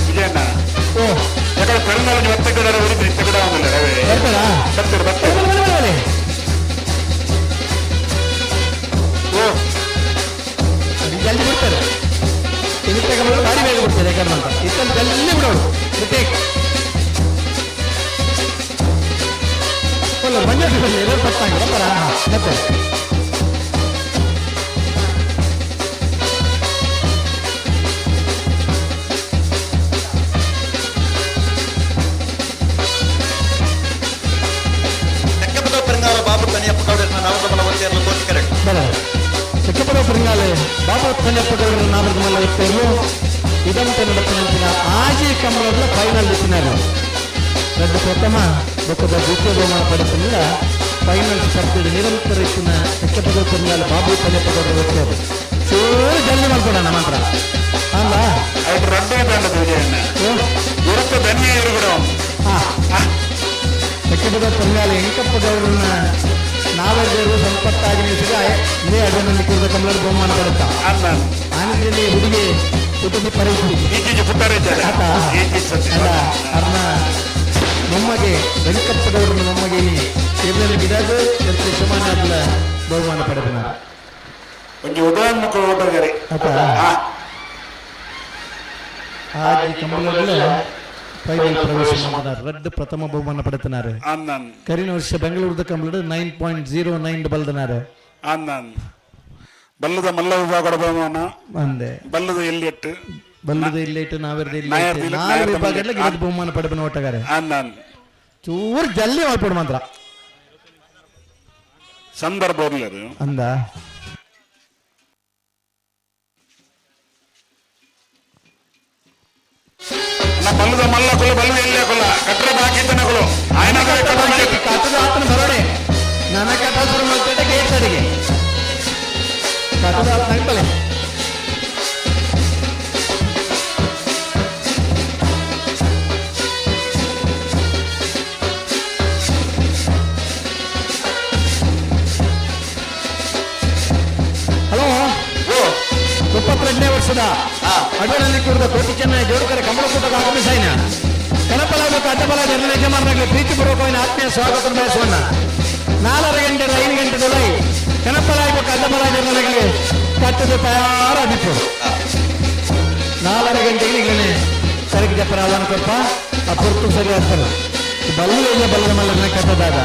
ವಿಜಯಣ್ಣ ಓ ಯಾಕಂದ್ರೆ ಪೆರುನಾಳಿನ ಹೊತ್ತೆ ಗಿಡ ಉಳಿದು ಇತ್ತ ಗಿಡ ಬರ್ತಾರಾ ಜಲ್ದಿ ಬಿಡ್ತಾರೆ ಇದಕ್ಕೆ ಗಾಡಿ ಬೇಗ ಬಿಡ್ತಾರೆ ಯಾಕಂದ್ರೆ ಅಂತ ಇತ್ತಲ್ಲಿ ಜಲ್ದಿ ಬಿಡೋರು ಮಂಜು ಎಲ್ಲರೂ ಪಟ್ಟಾಗಿ ಬರ್ತಾರ ಮತ್ತೆ ಬಾಬು ಕನಿಯಪ್ಪ ಗೌಡರನ್ನ ನಾಮದ ಮಲ್ಲವತ್ತಿಯರನ್ನು ಕೋಟಿ ಕರೆಕ್ಟ್ ಚಿಕ್ಕಪುರ ಪರಿಂಗಾಲೆ ಬಾಬು ಕನ್ಯಪ್ಪ ಗೌಡರ ನಾಮದ ಮಲ್ಲವತ್ತಿಯರು ಇದಂತೆ ನಡಪಿನಂಚಿನ ಆಜಿ ಕಂಬಳದ ಫೈನಲ್ ಇತ್ತಿನಾರು రెండు ಪ್ರಥಮ ಬೊಕ್ಕದ ದ್ವಿತೀಯ ಬಹುಮಾನ ಪಡೆದಿಲ್ಲ ಫೈನಲ್ ಸ್ಪರ್ಧೆ ನಿರಂತರ ಇತ್ತಿನ ಚಿಕ್ಕಪುರ ಪರಿಂಗಾಲೆ ಬಾಬು ಕನ್ಯಪ್ಪ ಗೌಡರ ವ್ಯಕ್ತಿಯರು ಚೂರು ಜಲ್ದಿ ಮಾಡ್ಕೊಡೋಣ ಮಾತ್ರ ಅಲ್ಲ ಅವ್ರು ರೆಡ್ಡೇ ಬೇಡ ವಿಜಯಣ್ಣ ಇರುತ್ತೆ ಬೆನ್ನೆ ಇರುಗಳು ಚಿಕ್ಕಪುರ ಪರಿಂಗಾಲೆ ಎಂಕಪ್ಪ ಗೌಡರನ್ನ ನಾವೆಲ್ಲರೂ ಸಂಪತ್ತಾಗಿ ನಿಲ್ಲಿಸಿದ್ರೆ ಇದೇ ಅದನ್ನು ಕುರಿತ ಕಮಲದ ಬಹುಮಾನ ಪಡುತ್ತಾ ಆನಂದದಲ್ಲಿ ಹುಡುಗಿ ಕುಟುಂಬ ಪರಿಸ್ಥಿತಿ ಅಲ್ಲ ಅರ್ನ ನಮ್ಮಗೆ ವೆಂಕಪ್ಪ ಗೌಡರನ್ನು ನಮಗೆ ಕೇವಲ ಗಿಡದ ಸಮಾನ ಬಹುಮಾನ ಪಡೆದ ಒಂದು ಉದಾಹರಣೆ ಕೊಡೋದಾರೆ ಹಾಗೆ ಕಮಲದಲ್ಲಿ ಫೈನಲ್ ಪ್ರವೇಶ ಮಾಡಿದ್ದಾರೆ ರೆಡ್ ಪ್ರಥಮ ಬಹುಮಾನ ಪಡೆದಿದ್ದಾರೆ ಕರಿನ ವರ್ಷ ಬೆಂಗಳೂರದ ಕಮಲದ 9.09 ಬಲ್ದನಾರೆ ಬಲ್ಲದ ಮಲ್ಲ ವಿಭಾಗದ ಬಹುಮಾನ ಅಂದೆ ಬಲ್ಲದ ಎಲ್ಲಿಟ್ಟು ಬಲ್ಲದ ಇಲ್ಲೇಟು ನಾವೆರಡು ಇಲ್ಲಿ 4 ವಿಭಾಗದಲ್ಲಿ ಗಿಡದ ಬಹುಮಾನ ಪಡೆದ ಓಟಗಾರೆ ಚೂರು ಜಲ್ದಿ ಮಾಡ್ಬಿಡು ಮಾತ್ರ ಸಂದರ್ಭ ಅಂದ ಬಲ್ಲದ ಮಲ್ಲ ಕೊಲ್ಲ ಬಲ್ಲ ಎಲ್ಲೇ ಕೊಲ್ಲ ಕಟ್ಟಡ ಹಾಕಿದ್ದನ ಕೊಲು ಆಯ್ನ ಕಟ್ಟದ ಆತನ ಬರೋಡೆ ನನ್ನ ಕಟ್ಟಡ ಶುರು ಮಾಡ್ತಿದ್ದೆ ಗೇಟ್ ಅಡಿಗೆ ಕಟ್ಟದ ಆತನ ಆಗ್ತಲೆ ಹಲೋ 32ನೇ ವರ್ಷದ ಅಡ್ವನಲ್ಲಿ ಕೂಡಿದ ಕೋಟಿ ಚೆನ್ನೈ ಜೋಡುಕರೆ ಕಮಲಕೂಟದ ಆಗಮಿಸಾಯಿನ ಕನಪಲ ಮತ್ತು ಅಡ್ಡಬಲ ಜನರ ಯಜಮಾನರಾಗಲಿ ಪ್ರೀತಿಪೂರ್ವಕವಾಗಿ ಆತ್ಮೀಯ ಸ್ವಾಗತ ಬಯಸೋಣ 4 ಗಂಟೆ 5 ಗಂಟೆದಲ್ಲಿ ಕನಪಲ ಮತ್ತು ಅಡ್ಡಬಲ ಜನರಿಗೆ ಕಟ್ಟದ ತಯಾರಾಗಿತ್ತು 4 ಗಂಟೆಗೆ ಈಗಲೇ ಸರಿಗೆ ಜಪ್ಪರ ಆಹ್ವಾನ ಕೊಡ್ಪ ಆ ಪುರ್ತು ಸರಿ ಆಗ್ತಾರೆ ಬಲ್ಲ ಬಲ್ಲದ ಮಲ್ಲನ ಕಟ್ಟದಾದ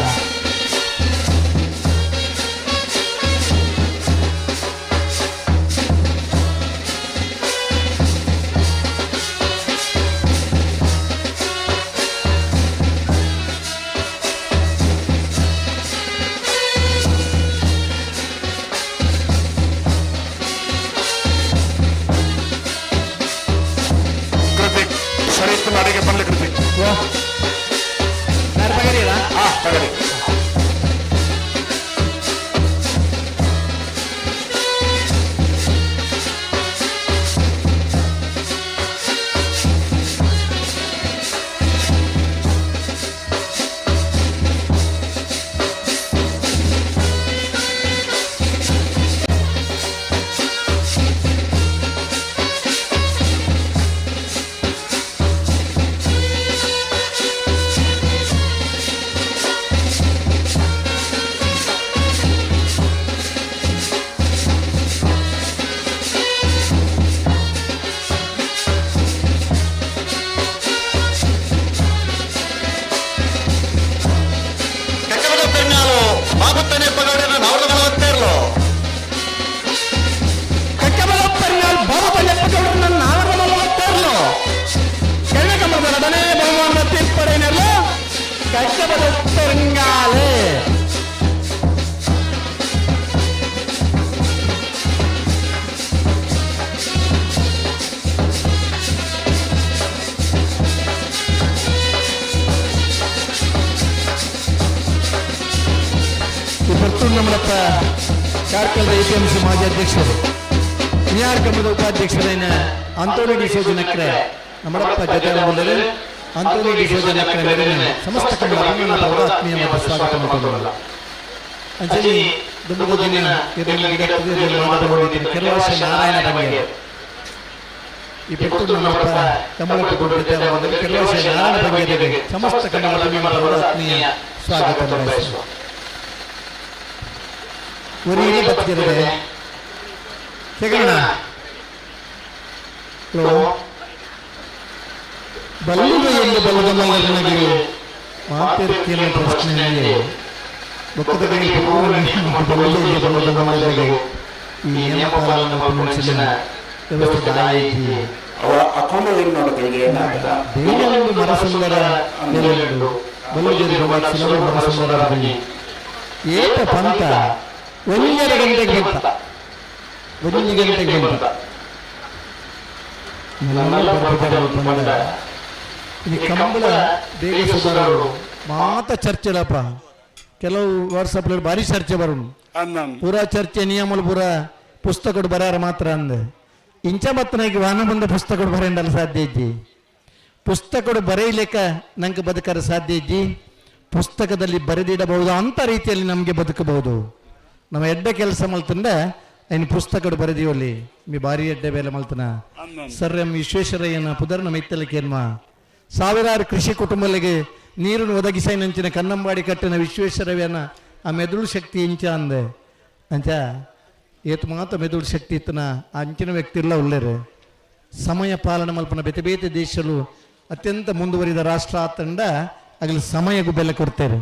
ಅಡಿಗೆ ಪಲ್ಯ ಕೃತಿ ತಗಡಿ ನಮ್ಮಪ್ಪ ಕಾರ್ಕಳದ ಎಪಿಎಂಸಿ ಮಾಜಿ ಅಧ್ಯಕ್ಷರು ನ್ಯಾಯ ಕಮ್ಮದ ಉಪಾಧ್ಯಕ್ಷರೈನ ಅಂತೋನಿ ಡಿಸೋಜ ನಕ್ರೆ ನಮ್ಮಪ್ಪ ಜೊತೆ ಅಂತೋನಿ ಡಿಸೋಜ ನಕ್ರೆ ಮೇಲಿನ ಸಮಸ್ತ ಕನ್ನಡ ಆತ್ಮೀಯವಾದ ಸ್ವಾಗತ ಮಾಡಿಕೊಳ್ಳೋಣ ಅಂಜಲಿ ದುಂಬದ ದಿನ ಕೆಲವರ್ಷ ನಾರಾಯಣ ಬಗ್ಗೆ ಈ ಬೆಟ್ಟು ನಮ್ಮಪ್ಪ ಕಮಲಕ್ಕೆ ಕೆಲವರ್ಷ ನಾರಾಯಣ ಬಗ್ಗೆ ಸಮಸ್ತ ಕನ್ನಡ ಆತ್ಮೀಯ ಸ್ವಾಗತ ಬಯಸುವ ಒರಿಯೇ ಬತ್ತಿರದೆ ಸಿಗೋಣ ಬಲ್ಲುಗೆಯಲ್ಲಿ ಬಲ್ಲದ ಮಲ್ಲನಿಗೆ ಮಾತಿರ್ತಿಯ ಪ್ರಶ್ನೆಯಲ್ಲಿ ಬೊಕ್ಕದ ಕೈ ಬಲ್ಲುಗೆ ಬಲ್ಲದ ಮಲ್ಲನಿಗೆ ಈ ನೇಮಕಾಲವನ್ನು ಪುನರ್ಚಿನ ವ್ಯವಸ್ಥೆ ದಾಯಿಸಿ ಬೇರೆಯೊಂದು ಮರಸುಂದರ ನೆಲೆಯುಂಡು ಬಲ್ಲುಗೆರಿ ಬಲ್ಲದ ಮರಸುಂದರದಲ್ಲಿ ಏಕ ಪಂಥ 1 ಗಂಟೆಗೆ ಬಂತ 1 ಗಂಟೆಗೆ ಬಂತ ಈ ಕಂಬಳ ಬೇಗ ಸುಧಾರರು ಮಾತ ಚರ್ಚೆಲಪ್ಪ ಕೆಲವು ವಾಟ್ಸಪ್ ಭಾರಿ ಚರ್ಚೆ ಬರೋಣ ಪೂರಾ ಚರ್ಚೆ ನಿಯಮಲು ಪೂರ ಪುಸ್ತಕಗಳು ಬರಾರ ಮಾತ್ರ ಅಂದೆ ಇಂಚ ಮತ್ತನಾಗಿ ವಾಹನ ಬಂದ ಪುಸ್ತಕಗಳು ಬರೆಯಲ್ಲ ಸಾಧ್ಯ ಇಜ್ಜಿ ಪುಸ್ತಕಗಳು ಬರೆಯಲಿಕ್ಕ ನಂಗೆ ಬದುಕರ ಸಾಧ್ಯ ಇಜ್ಜಿ ಪುಸ್ತಕದಲ್ಲಿ ಬರೆದಿಡಬಹುದು ಅಂತ ರೀತಿಯಲ್ಲಿ ನಮಗೆ ಬದುಕಬಹುದು ನಮ್ಮ ಎಡ್ಡೆ ಕೆಲಸ ಮಲ್ತಂಡ ಇನ್ನು ಪುಸ್ತಕಗಳು ಬರೆದಿವಲ್ಲಿ ಮೀ ಭಾರಿ ಎಡ್ಡೆ ಬೇಲೆ ಮಲ್ತನ ಸರ್ ಎಂ ವಿಶ್ವೇಶ್ವರಯ್ಯನ ಪುದರ್ ನಮ್ಮ ಇತ್ತಲಕ್ಕೇನ್ಮ ಸಾವಿರಾರು ಕೃಷಿ ಕುಟುಂಬಗಳಿಗೆ ನೀರನ್ನು ಒದಗಿಸೈನಂಚಿನ ಕನ್ನಂಬಾಡಿ ಕಟ್ಟಿನ ವಿಶ್ವೇಶ್ವರಯ್ಯನ ಆ ಮೆದುಳು ಶಕ್ತಿ ಇಂಚ ಅಂದೆ ಅಂಚ ಏತು ಮಾತ್ರ ಮೆದುಳು ಶಕ್ತಿ ಇತ್ತನ ಆ ಅಂಚಿನ ವ್ಯಕ್ತಿ ಇಲ್ಲ ಒಳ್ಳೆರೆ ಸಮಯ ಪಾಲನೆ ಮಲ್ಪನ ಬೇತೆ ಬೇತೆ ದೇಶಲು ಅತ್ಯಂತ ಮುಂದುವರಿದ ರಾಷ್ಟ್ರ ಆತಂಡ ಆಗಲಿ ಸಮಯಗೂ ಬೆಲೆ ಕೊಡ್ತಾರೆ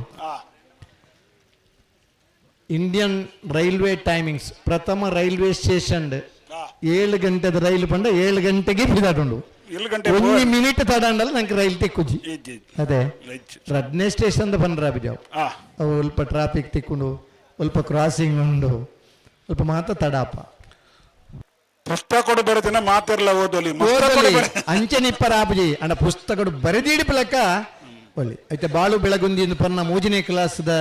ಇಂಡಿಯನ್ ರೈಲ್ವೆ ಟೈಮಿಂಗ್ಸ್ ಪ್ರಥಮ ರೈಲ್ವೆ ಸ್ಟೇಷನ್ 7 ಗಂಟೆದ ರೈಲು ಪಂಡ 7 ಗಂಟೆಗೆ ಬಿಡಾಟುಂಡು ಇಲ್ಲಿ ಗಂಟೆ ಒಂದು ಮಿನಿಟ್ ತಡ ಅಂಡಲ್ಲ ನಂಗೆ ರೈಲ್ ತಿಕ್ಕುಜಿ ಇಜ್ಜಿ ಅದೇ ರೈಟ್ ರಡ್ನೆ ಸ್ಟೇಷನ್ ಬಂದ್ರ ಬಿಜಾವ್ ಆ ಸ್ವಲ್ಪ ಟ್ರಾಫಿಕ್ ತಿಕ್ಕೊಂಡು ಸ್ವಲ್ಪ ಕ್ರಾಸಿಂಗ್ ಉಂಡು ಸ್ವಲ್ಪ ಮಾತ್ರ ತಡಾಪ ಪುಸ್ತಕ ಬರೆದಿನ ಮಾತಿರ್ಲ ಓದೋಲಿ ಅಂಚನಿಪ್ಪರ ಆಪುಜಿ ಅಣ್ಣ ಪುಸ್ತಕ ಬರೆದಿಡಿಪ್ಲಕ್ಕ ಒಳ್ಳೆ ಐತೆ ಬಾಳು ಬೆಳಗುಂದಿ ಪನ್ನ 3ನೇ ಕ್ಲಾಸ್ದ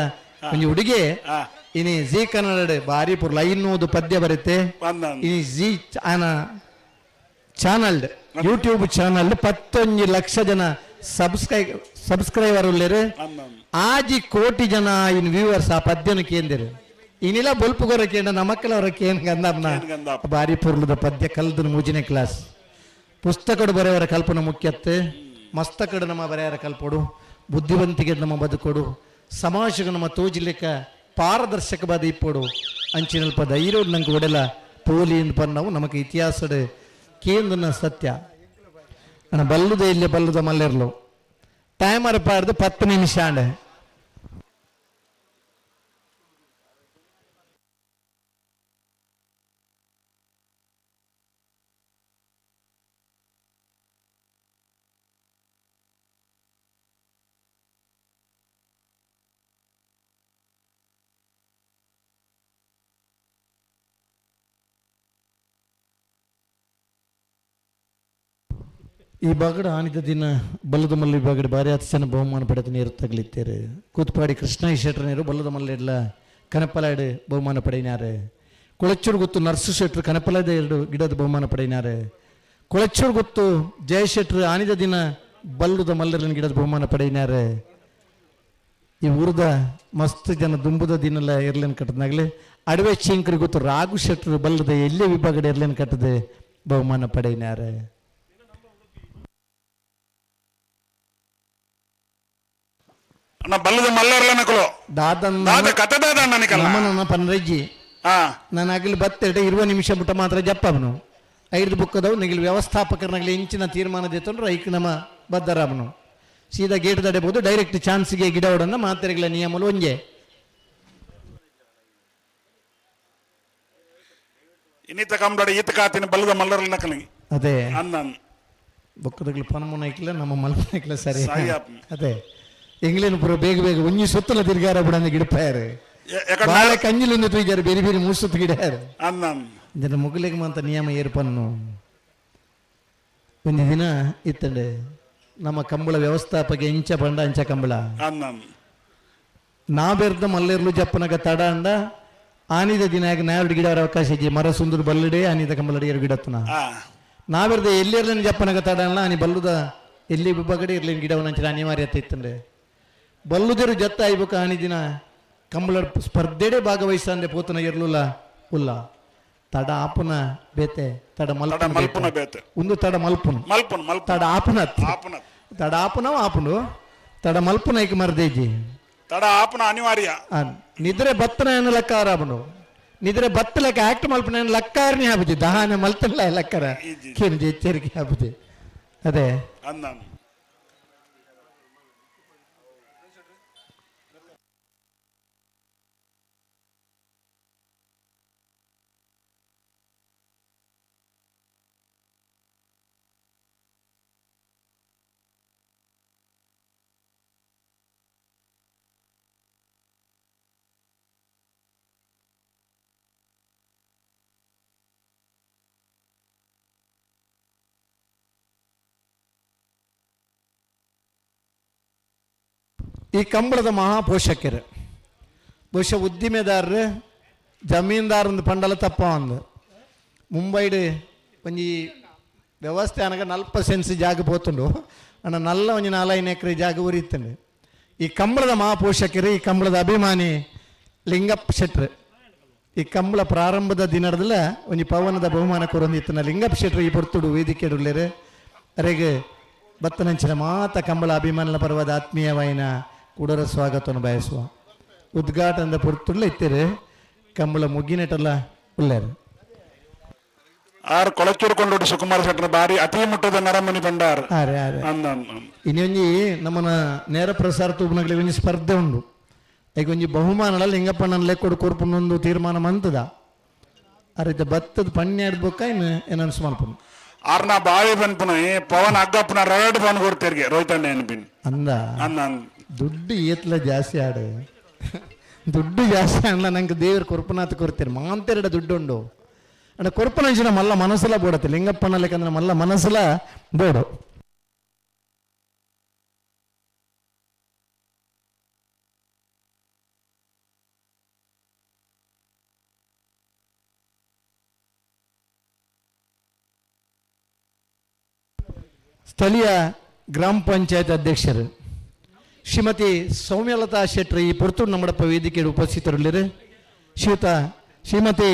ಒಂದು ಹುಡುಗಿ ಇನಿ ಜಿ ಕನ್ನಡ ಬಾರಿ ಪುರ್ಲ 500 ಪದ್ಯ ಬರುತ್ತೆ ಇನಿ G channel YouTube channel 11 lakh ಜನ ಸಬ್ಸ್ಕ್ರೈಬರ್ ಉಳ್ಳೇರು ಆಜಿ ಕೋಟಿ ಜನ ಇನ್ ವ್ಯೂವರ್ಸ್ ಆ ಪದ್ಯನ ಕೇಂದ್ರ ಇನ್ನಿಲ್ಲ ಬೊಲ್ಪು ಗೊರಕೇಂಡ ನಮಕ್ಕಳವರಕ್ಕೆ ಏನ್ ಗಂಧಪ್ನ ಬಾರಿ ಪುರ್ಲದ ಪದ್ಯ ಕಲ್ದು 3ನೇ ಕ್ಲಾಸ್ ಪುಸ್ತಕಡು ಬರೆಯವರ ಕಲ್ಪನೆ ಮುಖ್ಯತ್ತೆ ಮಸ್ತಕಡು ನಮ್ಮ ಬರೆಯವರ ಕಲ್ಪಡು ಬುದ್ಧಿವಂತಿಗೆ ನಮ್ಮ ಬದುಕೊಡು ಸಮಾಜಕ್ಕೆ ನಮ್ಮ ತೋಜಿಲಿಕ್ಕ ಪಾರದರ್ಶಕವಾದ ಇಪ್ಪೋಡು ಅಂಚಿನಲ್ಪ ಧೈರ್ಯ ನಂಗೆ ಒಡೆಲ ಪೋಲಿ ಎಂದು ಪನ್ನವು ನಮಗೆ ಇತಿಹಾಸದ ಕೇಂದ್ರನ ಸತ್ಯ ಅಣ್ಣ ಬಲ್ಲುದ ಇಲ್ಲೇ ಬಲ್ಲುದ ಮಲ್ಲೆರ್ಲು ಟೈಮರ್ ಪಾಡ್ದು 10 ನಿಮಿಷ ಅಂಡೆ ಈ ಬಾಗಡ ಆನಿದ ದಿನ ಬಲ್ಲದ ಮಲ್ಲ ಈ ಬಾಗಡ ಬಾರಿ 10 ಜನ ಬಹುಮಾನ ಪಡೆದ ನೀರು ತಗಲಿತ್ತೇರು ಕೂತ್ಪಾಡಿ ಕೃಷ್ಣ ಶೆಟ್ರ ನೀರು ಬಲ್ಲದ ಮಲ್ಲ ಕನಪಲಾಡು ಬಹುಮಾನ ಪಡೆಯಿನಾರೆ ಕೊಳಚೂರು ಗೊತ್ತು ನರ್ಸು ಶೆಟ್ರು ಕನಪಲಾದ 2 ಗಿಡದ ಬಹುಮಾನ ಪಡೆಯಿನಾರೆ ಕೊಳಚೂರು ಗೊತ್ತು ಜಯ ಶೆಟ್ರು ಆನಿದ ದಿನ ಬಲ್ಲದ ಮಲ್ಲರಿನ ಗಿಡದ ಬಹುಮಾನ ಪಡೆಯಿನಾರೆ ಈ ಊರದ ಮಸ್ತ್ ಜನ ದುಂಬುದ ದಿನಲ್ಲ ಇರ್ಲೇನು ಕಟ್ಟದಾಗಲಿ ಅಡವೆ ಚಿಂಕರಿ ಗೊತ್ತು ರಾಘು ಶೆಟ್ರು ಬಲ್ಲದ ಎಲ್ಲೇ ವಿಭಾಗದ ಇರ್ಲೇನು ಕಟ್ಟದೆ ಬಹುಮಾನ ಪಡೆಯಿನಾರೆ ಅಣ್ಣ ಬಲ್ಲದ ಮಲ್ಲರ್ಲ ನಕಲು ದಾದ ಕತೆ ದಾದ ನನಕಲ್ಲ ನನ್ನ ಪನ್ರಜ್ಜಿ ನಾನು ಆಗಲಿ ಬತ್ತೆಡೆ 20 ನಿಮಿಷ ಬಿಟ್ಟ ಮಾತ್ರ ಜಪ್ಪವನು 5 ಬುಕ್ಕದವು ನಿಗಲಿ ವ್ಯವಸ್ಥಾಪಕರನಾಗಲಿ ಇಂಚಿನ ತೀರ್ಮಾನ ದೇತಂದ್ರೆ ಐಕ್ ನಮ್ಮ ಬದ್ದರಾಮನು ಸೀದಾ ಗೇಟ್ ದಡೆಬಹುದು ಡೈರೆಕ್ಟ್ ಚಾನ್ಸ್ಗೆ ಗಿಡ ಹೊಡನ್ನ ಮಾತ್ರೆಗಳ ನಿಯಮಲು ಒಂಜೆ ಇನ್ನಿತ ಕಮ್ಮಡ ಈತ ಕಾತಿನ ಬಲ್ಲದ ಮಲ್ಲರ್ಲ ನಕಲಿ ಅದೇ ಅನ್ನ ಬುಕ್ಕದಗಳು ಪನಮುನ ಐಕ್ಲ ನಮ್ಮ ಮಲ್ಪನ ಐಕ್ಲ ಸರಿ ಅದೇ ಎಂಗ್ಲೇನು ಪುರ ಬೇಗ ಬೇಗ ಒಂಜಿ ಸುತ್ತಲ ತಿರ್ಗಾರ ಬಿಡಂದ ಗಿಡಪಾಯರು ಬಾಳೆ ಕಂಜಿಲೊಂದು ತೂಜಾರು ಬೇರೆ ಬೇರೆ ಮೂಸುತ್ತು ಗಿಡಾರು ಜನ ಮುಗಲಿಗೆ ಮಂತ ನಿಯಮ ಏರ್ಪನ್ನು ಒಂದು ದಿನ ಇತ್ತಂಡೆ ನಮ್ಮ ಕಂಬಳ ವ್ಯವಸ್ಥಾಪಕ ಇಂಚ ಬಂಡ ಅಂಚ ಕಂಬಳ ನಾ ಬೆರ್ದ ಮಲ್ಲೇರ್ಲು ಜಪ್ಪನಗ ತಡ ಅಂಡ ಆನಿದ ದಿನ ನಾವೆರಡು ಗಿಡ ಅವಕಾಶ ಇಜ್ಜಿ ಮರ ಸುಂದರ ಬಲ್ಲಡೆ ಆನಿದ ಕಂಬಳ ಗಿಡತ್ತನ ನಾವೆರ್ದ ಎಲ್ಲಿರ್ಲೇನು ಜಪ್ಪನಗ ತಡ ಅಲ್ಲ ಆನಿ ಬಲ್ಲುದ ಎಲ್ಲಿ ವಿಭಾಗಡೆ ಇರ್ಲೇನು ಗಿಡವನ್ನ ಅಂಚಿನ ಅನಿವಾರ್ಯತೆ ಇತ್ತಂಡೆ ಬಲ್ಲುದರು ಜತ್ತ ಆಯ್ಬೇಕು ಆನಿ ದಿನ ಕಂಬಳ ಸ್ಪರ್ಧೆಡೆ ಭಾಗವಹಿಸಂದೆ ಪೋತನ ಇರ್ಲಿಲ್ಲ ಉಲ್ಲ ತಡ ಆಪುನ ಬೇತೆ ತಡ ಮಲ್ಪುನ ಬೇತೆ ಒಂದು ತಡ ಮಲ್ಪುನ ತಡ ಆಪುನ ತಡ ಆಪುನವ ಆಪುಂಡು ತಡ ಮಲ್ಪುನ ಐಕ ಮರ್ದೇಜಿ ತಡ ಆಪುನ ಅನಿವಾರ್ಯ ನಿದ್ರೆ ಬತ್ತನ ಏನು ಲೆಕ್ಕ ಆರಾಬನು ನಿದ್ರೆ ಬತ್ತ ಲೆಕ್ಕ ಆಕ್ಟ್ ಮಲ್ಪನ ಏನು ಲಕ್ಕಾರನೇ ಹಾಬುಜಿ ದಹಾನೆ ಮಲ್ತಲ್ಲ ಲೆಕ್ಕರ ಕೇಂದ್ರ ಎಚ್ಚರಿಕೆ ಹಾಬುಜಿ ಅದೇ ಈ ಕಂಬಳದ ಮಹಾಪೋಷಕರು ಬಹುಶಃ ಉದ್ದಿಮೆದಾರರು ಜಮೀನ್ದಾರಂದು ಪಂಡಲ ತಪ್ಪ ಒಂದು ಮುಂಬೈಡ್ ಒಂಜಿ ವ್ಯವಸ್ಥೆ అనగా 40 ಸೆನ್ಸ್ ಜಾಗ పోతుండు ಅಣ್ಣ ನಲ್ಲ ಒಂಜಿ 4 ಎಕರೆ ಜಾಗ ಉರಿತಂಡು ಈ ಕಂಬಳದ ಮಹಾಪೋಷಕರು ಈ ಕಂಬಳದ ಅಭಿಮಾನಿ ಲಿಂಗಪ್ಪ ಶೆಟ್ರು ಈ ಕಂಬಳ ಪ್ರಾರಂಭದ ದಿನದಲ್ಲ ಒಂಜಿ ಪವನದ ಬಹುಮಾನ ಕೊರೊಂದಿತ್ತನ ಲಿಂಗಪ್ಪ ಶೆಟ್ರು ಈ ಪೊರ್ತುಡು ವೇದಿಕೆ ಉಳ್ಳೇರು ಅರೆಗೆ ಬತ್ತನಂಚಿನ ಮಾತ ಕಂಬಳ ಅಭಿಮಾನಲ ಪರವಾದ ಆತ್ಮೀಯವಾಯಿನ ಕೂಡರ ಸ್ವಾಗತವನ್ನು ಬಯಸುವ ಉದ್ಘಾಟನದ ಪೊರ್ತುಡ್ಲ ಇತ್ತೇರು ಕಂಬಳ ಮುಗಿನೆಟಲ್ಲ ಉಳ್ಳೇರು ಆರು ಕೊಳಚೂರ್ಕೊಂಡು ಸುಕುಮಾರ ಶೆಟ್ಟರ ಬಾರಿ ಅತಿ ಮುಟ್ಟದ ನರಮನಿ ಬಂಡಾರ ಇನ್ನೊಂಜಿ ನಮ್ಮನ ನೇರ ಪ್ರಸಾರ ತೂಪನಗಳಿಗೆ ಒಂಜಿ ಸ್ಪರ್ಧೆ ಉಂಡು ಈಗ ಒಂಜಿ ಬಹುಮಾನ ಲಿಂಗಪ್ಪಣ್ಣನ ಲೆಕ್ಕೊಡು ಕೊರ್ಪುನೊಂದು ತೀರ್ಮಾನ ಮಂತದ ಆ ರೀತಿ ಭತ್ತದ ಪಣ್ಣೆ ಆಡ್ಬೇಕಾ ಇನ್ನು ಏನನ್ಸು ಮಲ್ಪನು ಆರ್ನ ಬಾವಿ ಬಂದ್ಪುನ ಪವನ್ ಅಗ್ಗಪ್ಪನ ರಗಡ್ ಪವನ್ ಕೊಡ್ತೀರ್ಗೆ ರೋಹಿತಣ್ಣ ನೆನಪಿನ ಅಂದ ಅಂದ ದುಡ್ಡು ಏತ್ಲ ಜಾಸ್ತಿ ಆಡು ದುಡ್ಡು ಜಾಸ್ತಿ ಅಣ್ಣ ನಂಗೆ ದೇವ್ರ ಕೊರ್ಪನಾಥ ಕೊಡ್ತೀರಿ ಮಾಂತೆರಡ ದುಡ್ಡು ಉಂಡು ಅಣ್ಣ ಕೊರ್ಪನಂಚಿನ ಮಲ್ಲ ಮನಸ್ಸಲ ಬೋಡತ್ತೆ ಲಿಂಗಪ್ಪನ ಲೆಕ್ಕಂದ್ರೆ ಮಲ್ಲ ಮನಸ್ಸಲ ಬೋಡು ಸ್ಥಳೀಯ ಗ್ರಾಮ ಪಂಚಾಯತ್ ಅಧ್ಯಕ್ಷರು ಶ್ರೀಮತಿ ಸೌಮ್ಯಲತಾ ಶೆಟ್ಟಿ ಈ ಪುರ್ತೂರು ನಮ್ಮಡಪ್ಪ ವೇದಿಕೆಯಲ್ಲಿ ಉಪಸ್ಥಿತರಿಲ್ಲಿರು ಶ್ರೀಮತಿ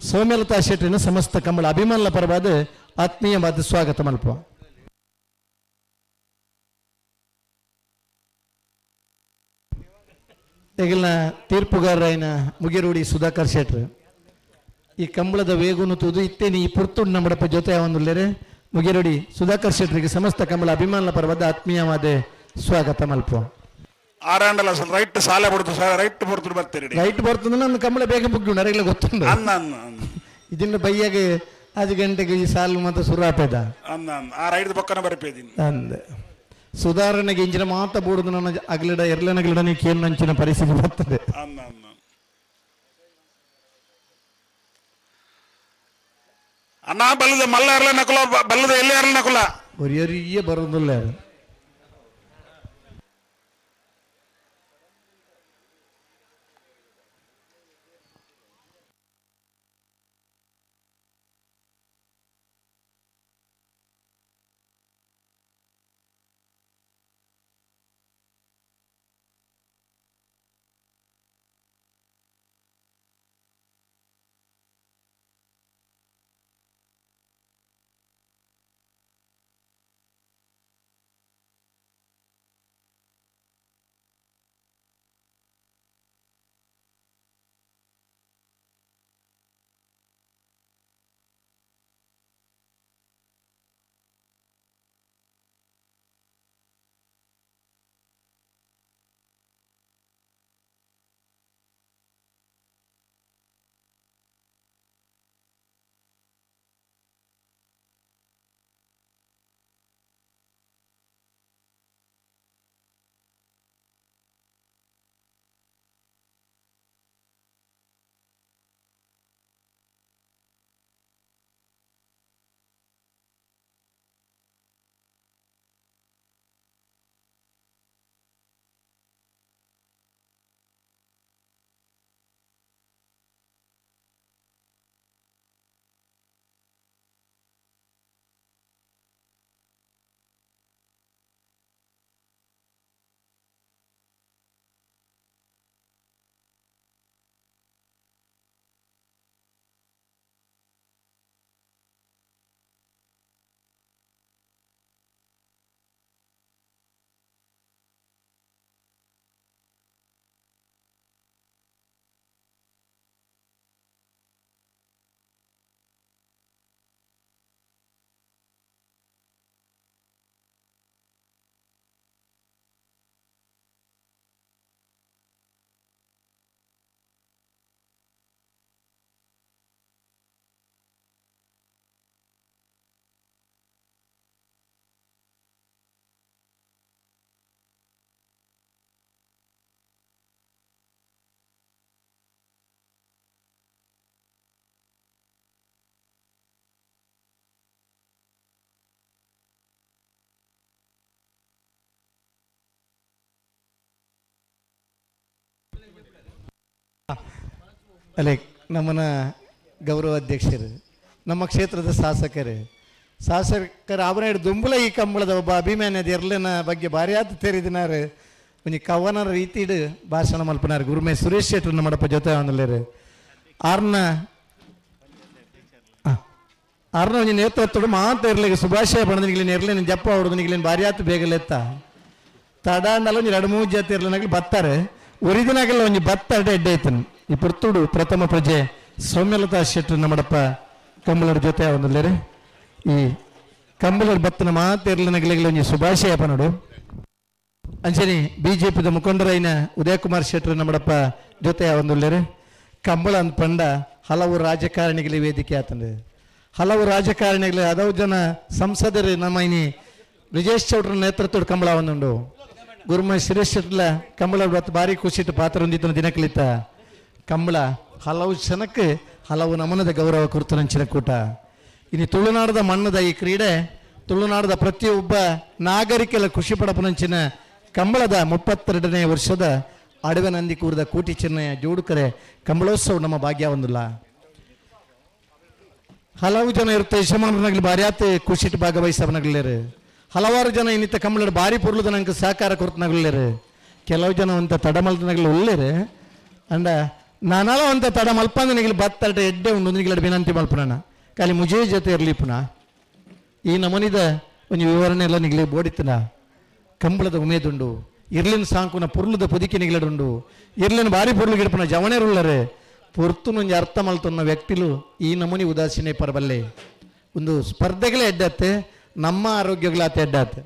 ಸೌಮ್ಯಲತಾ ಶೆಟ್ಟಿನ ಸಮಸ್ತ ಕಂಬಳ ಅಭಿಮಾನಲ ಪರವಾದ ಆತ್ಮೀಯವಾದ ಸ್ವಾಗತ ಮಲ್ಪ ಈಗಿನ ತೀರ್ಪುಗಾರನ ಮುಗಿರೂಡಿ ಸುಧಾಕರ್ ಶೆಟ್ರು ಈ ಕಂಬಳದ ವೇಗುನು ತೂದು ಇತ್ತೇನಿ ಈ ಪುರ್ತೂರು ನಮ್ಮಡಪ್ಪ ಜೊತೆ ಅವನುಳ್ಳರೆ ಮುಗಿರೂಡಿ ಸುಧಾಕರ್ ಶೆಟ್ಟರಿಗೆ ಸಮಸ್ತ ಕಂಬಳ ಅಭಿಮಾನಲ ಪರವಾದ ಆತ್ಮೀಯವಾದ ಸ್ವಾಗತ ಮಲ್ಪ ಆರಾಂಡಲ್ಲ ರೈಟ್ ಸಾಲ ಬಿಡ್ತು ರೈಟ್ ಬರ್ತರು ಬರ್ತೀರಿ ರೈಟ್ ಬರ್ತದೆ ನನ್ನ ಕಂಬಳ ಬೇಗ ಮುಗ್ಗು ನರೆಲ್ಲ ಗೊತ್ತುಂಡು ಅನ್ನ ಅನ್ನ ಇದನ್ನ ಬೈಯಾಗೆ 5 ಗಂಟೆಗೆ ಈ ಸಾಲು ಮತ್ತೆ ಸುರಾಪೇದ ಅನ್ನ ಆ ರೈಟ್ ಪಕ್ಕನ ಬರಪೇದಿನಿ ಅಂದೆ ಸುಧಾರಣೆಗೆ ಇಂಚಿನ ಮಾತ ಬೋಡುದು ನನ್ನ ಅಗಲಿಡ ಎರಲನಗಲಿಡ ನೀ ಕೇಳು ನಂಚಿನ ಪರಿಸ್ಥಿತಿ ಬರ್ತದೆ ಅನ್ನ ಅನ್ನ ಅಣ್ಣ ಬಲ್ಲದ ಮಲ್ಲ ಎರಲ ನಕುಲ ಬಲ್ಲದ ಎಲ್ಲಿ ಎರಲ ನಕುಲ ಒರಿಯರಿಯೇ ಬರೋದಿಲ್ಲ ಯಾರು ಅಲ್ಲೇ ನಮ್ಮನ್ನ ಗೌರವ ಅಧ್ಯಕ್ಷರು ನಮ್ಮ ಕ್ಷೇತ್ರದ ಶಾಸಕರು ಅವರ ದುಂಬುಲ ಈ ಕಂಬಳದ ಒಬ್ಬ ಅಭಿಮಾನಿಯದ ಎರಲಿನ ಬಗ್ಗೆ ಭಾರಿ ಆತ ತೆರಿದಿನಾರು ಒಂಜಿ ಕವನರ ರೀತಿಡ್ ಭಾಷಣ ಮಲ್ಪನಾರು ಗುರುಮೆ ಸುರೇಶ್ ಶೆಟ್ರು ನಮ್ಮಡಪ್ಪ ಜೊತೆ ಅವನಲ್ಲೇರು ಆರ್ನ ಒಂಜಿ ನೇತೃತ್ವಡು ಮಾತ ಇರ್ಲಿಕ್ಕೆ ಶುಭಾಶಯ ಪಡೆದ ನಿಗ್ಲಿನ ಇರ್ಲಿನ ಜಪ್ಪ ಹೊಡೆದು ನಿಗ್ಲಿನ ಭಾರಿ ಆತ ಬೇಗಲೆತ್ತ ತಡಾಂಡಲ್ಲ ಒಂಜಿ 2-3 ಜಾತಿ ಇರ್ಲಿನಾಗಲಿ ಬತ್ತಾರೆ ಒರಿದಿನಾಗೆಲ್ಲ ಒಂಜಿ ಬತ್ತ ಎಡ್ಡೆ ಐತನು ಈ ಪುರ್ತೂಡು ಪ್ರಥಮ ಪ್ರಜೆ ಸೌಮ್ಯಲತಾ ಶೆಟ್ರು ನಮ್ಮಡಪ್ಪ ಕಂಬಳರ ಜೊತೆ ಅವನಲ್ಲೇರೆ ಈ ಕಂಬಳರ ಬತ್ತನ ಮಾತ ಇರ್ಲಿನಾಗಲಿ ಒಂಜಿ ಶುಭಾಶಯ ಪನೋಡು ಅಂಚನೆ ಬಿಜೆಪಿದ ಮುಖಂಡರೈನ ಉದಯಕುಮಾರ್ ಶೆಟ್ರು ನಮ್ಮಡಪ್ಪ ಜೊತೆ ಅವನಲ್ಲೇರೆ ಕಂಬಳ ಅಂತ ಪಂಡ ಹಲವು ರಾಜಕಾರಣಿಗಳಿಗೆ ವೇದಿಕೆ ಆತಂದೆ ಹಲವು ರಾಜಕಾರಣಿಗಳು ಹಲವು ಜನ ಸಂಸದರು ನಮ್ಮ ಇನಿ ಬ್ರಿಜೇಶ್ ಚೌಟ್ರ ನೇತೃತ್ವದ ಕಂಬಳ ಒಂದುಂಡು ಗುರುಮ ಶಿರೇಶ್ ಶೆಟ್ಲ ಕಂಬಳ ಬತ್ತು ಭಾರಿ ಖುಷಿಟ್ಟು ಪಾತ್ರ ಹೊಂದಿತ್ತು ದಿನಕ್ಲಿತ್ತ ಕಂಬಳ ಹಲವು ಜನಕ್ಕೆ ಹಲವು ನಮನದ ಗೌರವ ಕುರಿತಂಚಿನ ಕೂಟ ಇನ್ನು ತುಳುನಾಡದ ಮಣ್ಣದ ಈ ಕ್ರೀಡೆ ತುಳುನಾಡದ ಪ್ರತಿಯೊಬ್ಬ ನಾಗರಿಕೆಲ್ಲ ಖುಷಿ ಪಡಪನಂಚಿನ ಕಂಬಳದ 32ನೇ ವರ್ಷದ ಅಡವೆ ನಂದಿ ಕೂರದ ಕೂಟಿ ಚೆನ್ನಯ್ಯ ಜೋಡುಕರೆ ಕಂಬಳೋತ್ಸವ ನಮ್ಮ ಭಾಗ್ಯ ಒಂದಿಲ್ಲ ಹಲವು ಜನ ಇರುತ್ತೆ ಯಶಮಾನನಾಗಲಿ ಭಾರಿ ಆತ ಖುಷಿಟ್ಟು ಭಾಗವಹಿಸವನಾಗಲೇರು ಹಲವಾರು ಜನ ಇನ್ನಿತ್ತ ಕಂಬಳ ಭಾರಿ ಪುರ್ಲದ ನಂಗೆ ಸಹಕಾರ ಕೊರ್ತನಾಗಲೇರು ಕೆಲವು ಜನ ಅಂತ ತಡಮಲ್ದನಾಗಲಿ ಒಳ್ಳೇರು ಅಂಡ ನಾನಲ್ಲ ಅಂತ ತಡ ಮಲ್ಪಂದ ನಿಗಲಿ ಬತ್ತಟ ಎಡ್ಡೆ ಉಂಡು ನಿಗಲ ವಿನಂತಿ ಮಲ್ಪನ ಖಾಲಿ ಮುಜೇ ಜೊತೆ ಇರಲಿ ಪುನಃ ಈ ನಮನಿದ ಒಂದು ವಿವರಣೆ ಎಲ್ಲ ನಿಗಲಿ ಬೋಡಿತನ ಕಂಬಳದ ಉಮೇದುಂಡು ಇರ್ಲಿನ ಸಾಂಕುನ ಪುರ್ಲದ ಪುದಿಕೆ ನಿಗಲಡುಂಡು ಇರ್ಲಿನ ಭಾರಿ ಪುರ್ಲು ಗಿಡಪನ ಜವನೇರುಳ್ಳರೆ ಪೊರ್ತು ನೊಂಜಿ ಅರ್ಥ ಮಲ್ತೊನ್ನ ವ್ಯಕ್ತಿಲು ಈ ನಮೂನಿ ಉದಾಸೀನೆ ಪರಬಲ್ಲೆ ಒಂದು ಸ್ಪರ್ಧೆಗಳೇ ಎಡ್ಡತ್ತೆ ನಮ್ಮ ಆರೋಗ್ಯಗಳಾತ ಎಡ್ಡತ್ತೆ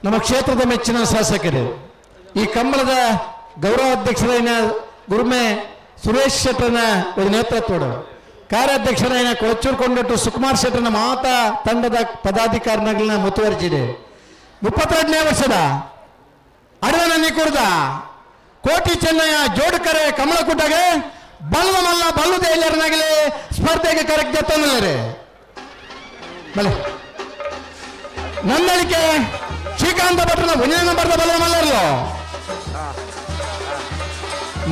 ನಮ್ಮ ಕ್ಷೇತ್ರದ ಮೆಚ್ಚಿನ ಶಾಸಕರು ಈ ಕಂಬಳದ ಗೌರವಾಧ್ಯಕ್ಷರಾದ ಗುರುಮೆ ಸುರೇಶ್ ಶೆಟ್ಟರ್ನ ಒಂದು ನೇತೃತ್ವದ ಕಾರ್ಯಾಧ್ಯಕ್ಷರಾದ ಕೊಳಚೂರು ಕೊಂಡಟ್ಟು ಸುಕುಮಾರ್ ಶೆಟ್ಟರ್ನ ಮಾತಾ ತಂಡದ ಪದಾಧಿಕಾರಿಗಳನ್ನ ಮುತುವರ್ಜಿದೆ 32ನೇ ವರ್ಷದ ಅಡವೆ ನಂದಿ ಕೂರ್ದ ಕೋಟಿ ಚೆನ್ನಯ್ಯ ಜೋಡುಕರೆ ಕಮಲಕುಟಗೆ ಬಲ್ಲದ ಮಲ್ಲ ಬಲ್ಲುದ ಎಲ್ಲರನಾಗಲಿ ಸ್ಪರ್ಧೆಗೆ ಕರೆಕ್ಟ್ ಜೊತೆ ನಂದಳಿಕೆ ಶ್ರೀಕಾಂತ ಭಟ್ರನ 1ನೇ ನಂಬರ್ದ ಬಲ್ಲದ ಮಲ್ಲರ್ಲು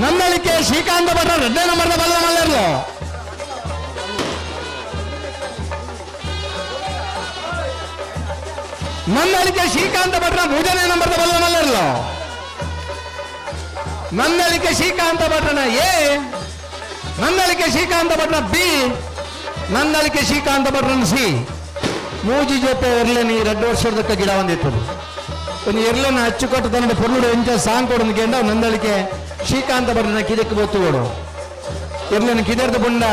ನಂದಳಿಕೆ ಶ್ರೀಕಾಂತ ಭಟ್ರ 2ನೇ ನಂಬರ್ದ ಬಲ್ಲದ ಮಲ್ಲರ್ಲು ನಂದಳಿಕೆ ಶ್ರೀಕಾಂತ ಭಟ್ರ 3ನೇ ನಂಬರ್ದ ಬಲ್ಲದ ಮಲ್ಲರ್ಲು ನಂದಳಿಕೆ ಶ್ರೀಕಾಂತ ಭಟ್ರನ ಎ ನಂದಳಿಕೆ ಶ್ರೀಕಾಂತ ಭಟ್ರನ ಬಿ ನಂದಳಿಕೆ ಶ್ರೀಕಾಂತ ಭಟ್ರನ ಸಿ ಮೂಜಿ ಜೊತೆ ಎರ್ಲೇನಿ 2 ವರ್ಷದ ಗಿಡ ಒಂದಿತ್ತು ಒಂದು ಎರ್ಲೇನ ಅಚ್ಚುಕಟ್ಟು ತನ್ನ ಪೊರ್ಲುಡು ಎಂಚ ಸಾಂಗ್ ಕೊಡೋದು ಕೇಂದ್ರ ನಂದಳಿಕೆ ಶ್ರೀಕಾಂತ ಭಟ್ರನ ಕಿದಕ್ಕೆ ಬೊತ್ತುಗೋಡು ಎರ್ಲೇನ ಕಿದರ್ದ ಬೊಂಡ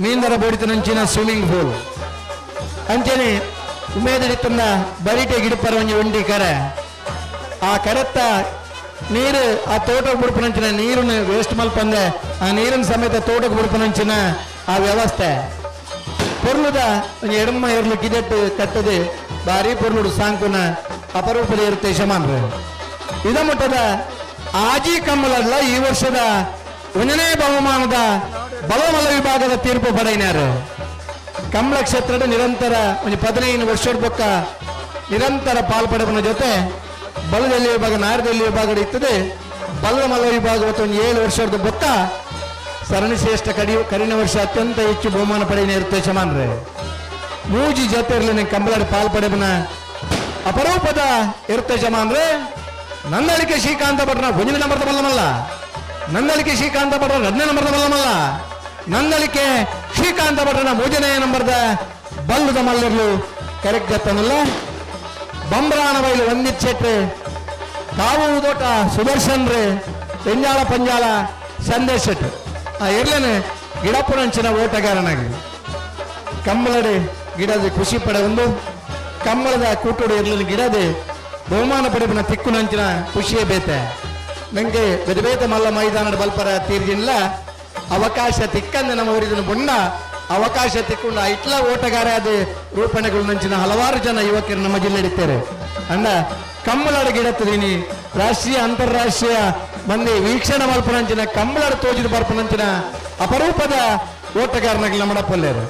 ಮೀಂದರ ಬೋಡಿತ ನಂಚಿನ ಸ್ವಿಮ್ಮಿಂಗ್ ಪೂಲ್ ಅಂಚನೆ ಉಮೇದಡಿತಂದ ಬರಿಟೆ ಗಿಡಪರ ಒಂಜಿ ಕರೆ ಆ ಕರೆತ್ತ ನೀರು ಆ ತೋಟಕ್ಕೆ ಬಿಡ್ಪನಂಚಿನ ನೀರನ್ನು ವೇಸ್ಟ್ ಮಲ್ಪಂದೆ ಆ ನೀರಿನ ಸಮೇತ ತೋಟಕ್ಕೆ ಬಿಡ್ಪನಂಚಿನ ಆ ವ್ಯವಸ್ಥೆ ಪೊರ್ಲುದ ಒಂದು ಎಡಮ್ಮ ಎರ್ಲು ಕಿದೆಟ್ಟು ಕಟ್ಟದೆ ಭಾರಿ ಪೊರ್ಲುಡು ಸಾಂಕುನ ಅಪರೂಪದ ಇರುತ್ತೆ ಯಶಮಾನ್ರು ಇದ ಮಟ್ಟದ ಆಜಿ ಕಮ್ಮಲಲ್ಲ ಈ ವರ್ಷದ 1ನೇ ಬಹುಮಾನದ ಬಲಮಲ್ಲ ವಿಭಾಗದ ತೀರ್ಪು ಪಡೆಯಿನಾರು ಕಂಬಳ ಕ್ಷೇತ್ರದ ನಿರಂತರ ಒಂದು 15 ವರ್ಷದ ಬೊಕ್ಕ ನಿರಂತರ ಪಾಲ್ಪಡೆಬನ ಜೊತೆ ಬಲದಲ್ಲಿ ವಿಭಾಗ ನಾರದಲ್ಲಿ ವಿಭಾಗ ಇರ್ತದೆ ಬಲ್ಲ ಮಲ್ಲ ವಿಭಾಗ ಒಂದು 7 ವರ್ಷದ ಬೊಕ್ಕ ಸರಣಿ ಶ್ರೇಷ್ಠ ಕಡಿನ ವರ್ಷ ಅತ್ಯಂತ ಹೆಚ್ಚು ಬಹುಮಾನ ಪಡೆಯ ಇರುತ್ತೆ ಯಶಮಾನ್ರೆ ಮೂಜಿ ಜೊತೆ ಇರಲಿ ಕಂಬಳ ಪಾಲ್ಪಡೆಬನ ಅಪರೂಪದ ಇರುತ್ತೆ ಯಜಮಾನ್ರೆ ನಂದಳಿಕೆ ಶ್ರೀಕಾಂತ ಭಟ್ರನ 1ನೇ ನಂಬರ್ದ ಬಲ್ಲಮಲ್ಲ ನಂದಳಿಕೆ ಶ್ರೀಕಾಂತ ಭಟ್ರ 2ನೇ ನಂಬರ್ದ ಬಲ್ಲಮಲ್ಲ ನಂದಳಿಕೆ ಶ್ರೀಕಾಂತ ಭಟ್ರನ 3ನೇ ನಂಬರ್ದ ಬಲ್ಲದ ಮಲ್ಲರ್ಲು ಕರೆಕ್ಟ್ ಜತ್ತನಲ್ಲ ಬಂಬ್ರಾಣ ಬೈಲು ಒಂದಿಚ್ಚೆಟ್ರೆ ಕಾವು ಉದೋಟ ಸುದರ್ಶನ್ ರೇ ಪೆಂಜಾಳ ಪಂಜಾಳ ಸಂದೇಶ್ ಶೆಟ್ ಆ ಇರ್ಲೇನೆ ಗಿಡಪುರಂಚಿನ ಓಟಗಾರನಾಗಿ ಕಂಬಳಡೆ ಗಿಡದ ಖುಷಿ ಪಡೆ ಒಂದು ಕಂಬಳದ ಕೂಟೋಡು ಇರ್ಲಿನ ಗಿಡದೆ ಬಹುಮಾನ ಪಡೆಬನ ತಿಕ್ಕುನಂಚಿನ ಖುಷಿಯೇ ಬೇತೆ ನಂಗೆ ಬೆದಬೇತ ಮಲ್ಲ ಮೈದಾನದ ಬಲ್ಪರ ತೀರ್ಜಿಲ್ಲ ಅವಕಾಶ ತಿಕ್ಕಂದು ನಮ್ಮ ಊರಿನ ಬುಣ್ಣ ಅವಕಾಶ ತಿಕ್ಕೊಂಡು ಇಟ್ಲ ಓಟಗಾರ ಅದು ರೂಪಣೆಗಳು ನಂಚಿನ ಹಲವಾರು ಜನ ಯುವಕರು ನಮ್ಮ ಜಿಲ್ಲೆ ಇಡ್ತಾರೆ ಅಂಡ ಕಮ್ಮಲಾಡ ಗಿಡತ್ತದೀನಿ ರಾಷ್ಟ್ರೀಯ ಅಂತಾರಾಷ್ಟ್ರೀಯ ಮಂದಿ ವೀಕ್ಷಣೆ ಮಲ್ಪನಂಚಿನ ಕಮ್ಮಲಾಡ ತೋಜಿದ ಬರ್ಪನಂಚಿನ ಅಪರೂಪದ ಓಟಗಾರನಾಗಲಿ ನಮ್ಮ ಪಲ್ಲೇರು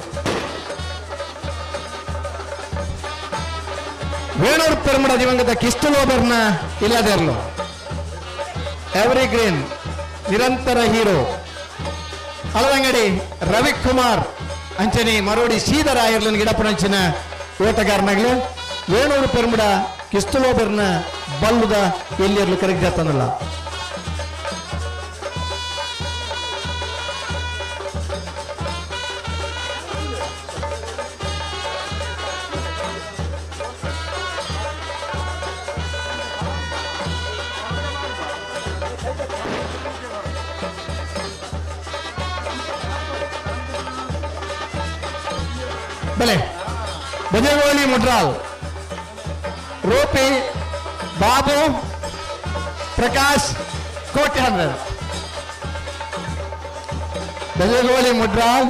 ವೇಣೂರು ಪೆರ್ಮಡ ದಿವಂಗತ ಕಿಸ್ಟಲೋಬರ್ನ ಇಲ್ಲದೇ ಇರಲು ಎವರಿ ಗ್ರೀನ್ ನಿರಂತರ ಹೀರೋ ಅಲದಂಗಡಿ ರವಿಕುಮಾರ್ ಅಂಚನಿ ಮರೋಡಿ ಶ್ರೀಧರಾಯರ್ಲನ್ ಗಿಡಪನಂಚಿನ ಓಟಗಾರನಾಗ್ಲಿ ವೇಣೂರು ಪೆರ್ಮುಡ ಕಿಸ್ತುಲೋಬರ್ನ ಬಲ್ಲುದ ಎಲ್ಲಿಯರ್ಲು ಕರೆಕ್ಟ್ ಜಾತನಲ್ಲ ಬಲೆ ಬಜಗೋಲಿ ಮುಡ್ರಾಲ್ ರೋಪಿ ಬಾಬು ಪ್ರಕಾಶ್ ಕೋಟ್ಯಾಂದ್ರ ಬಜಗೋಲಿ ಮುಡ್ರಾಲ್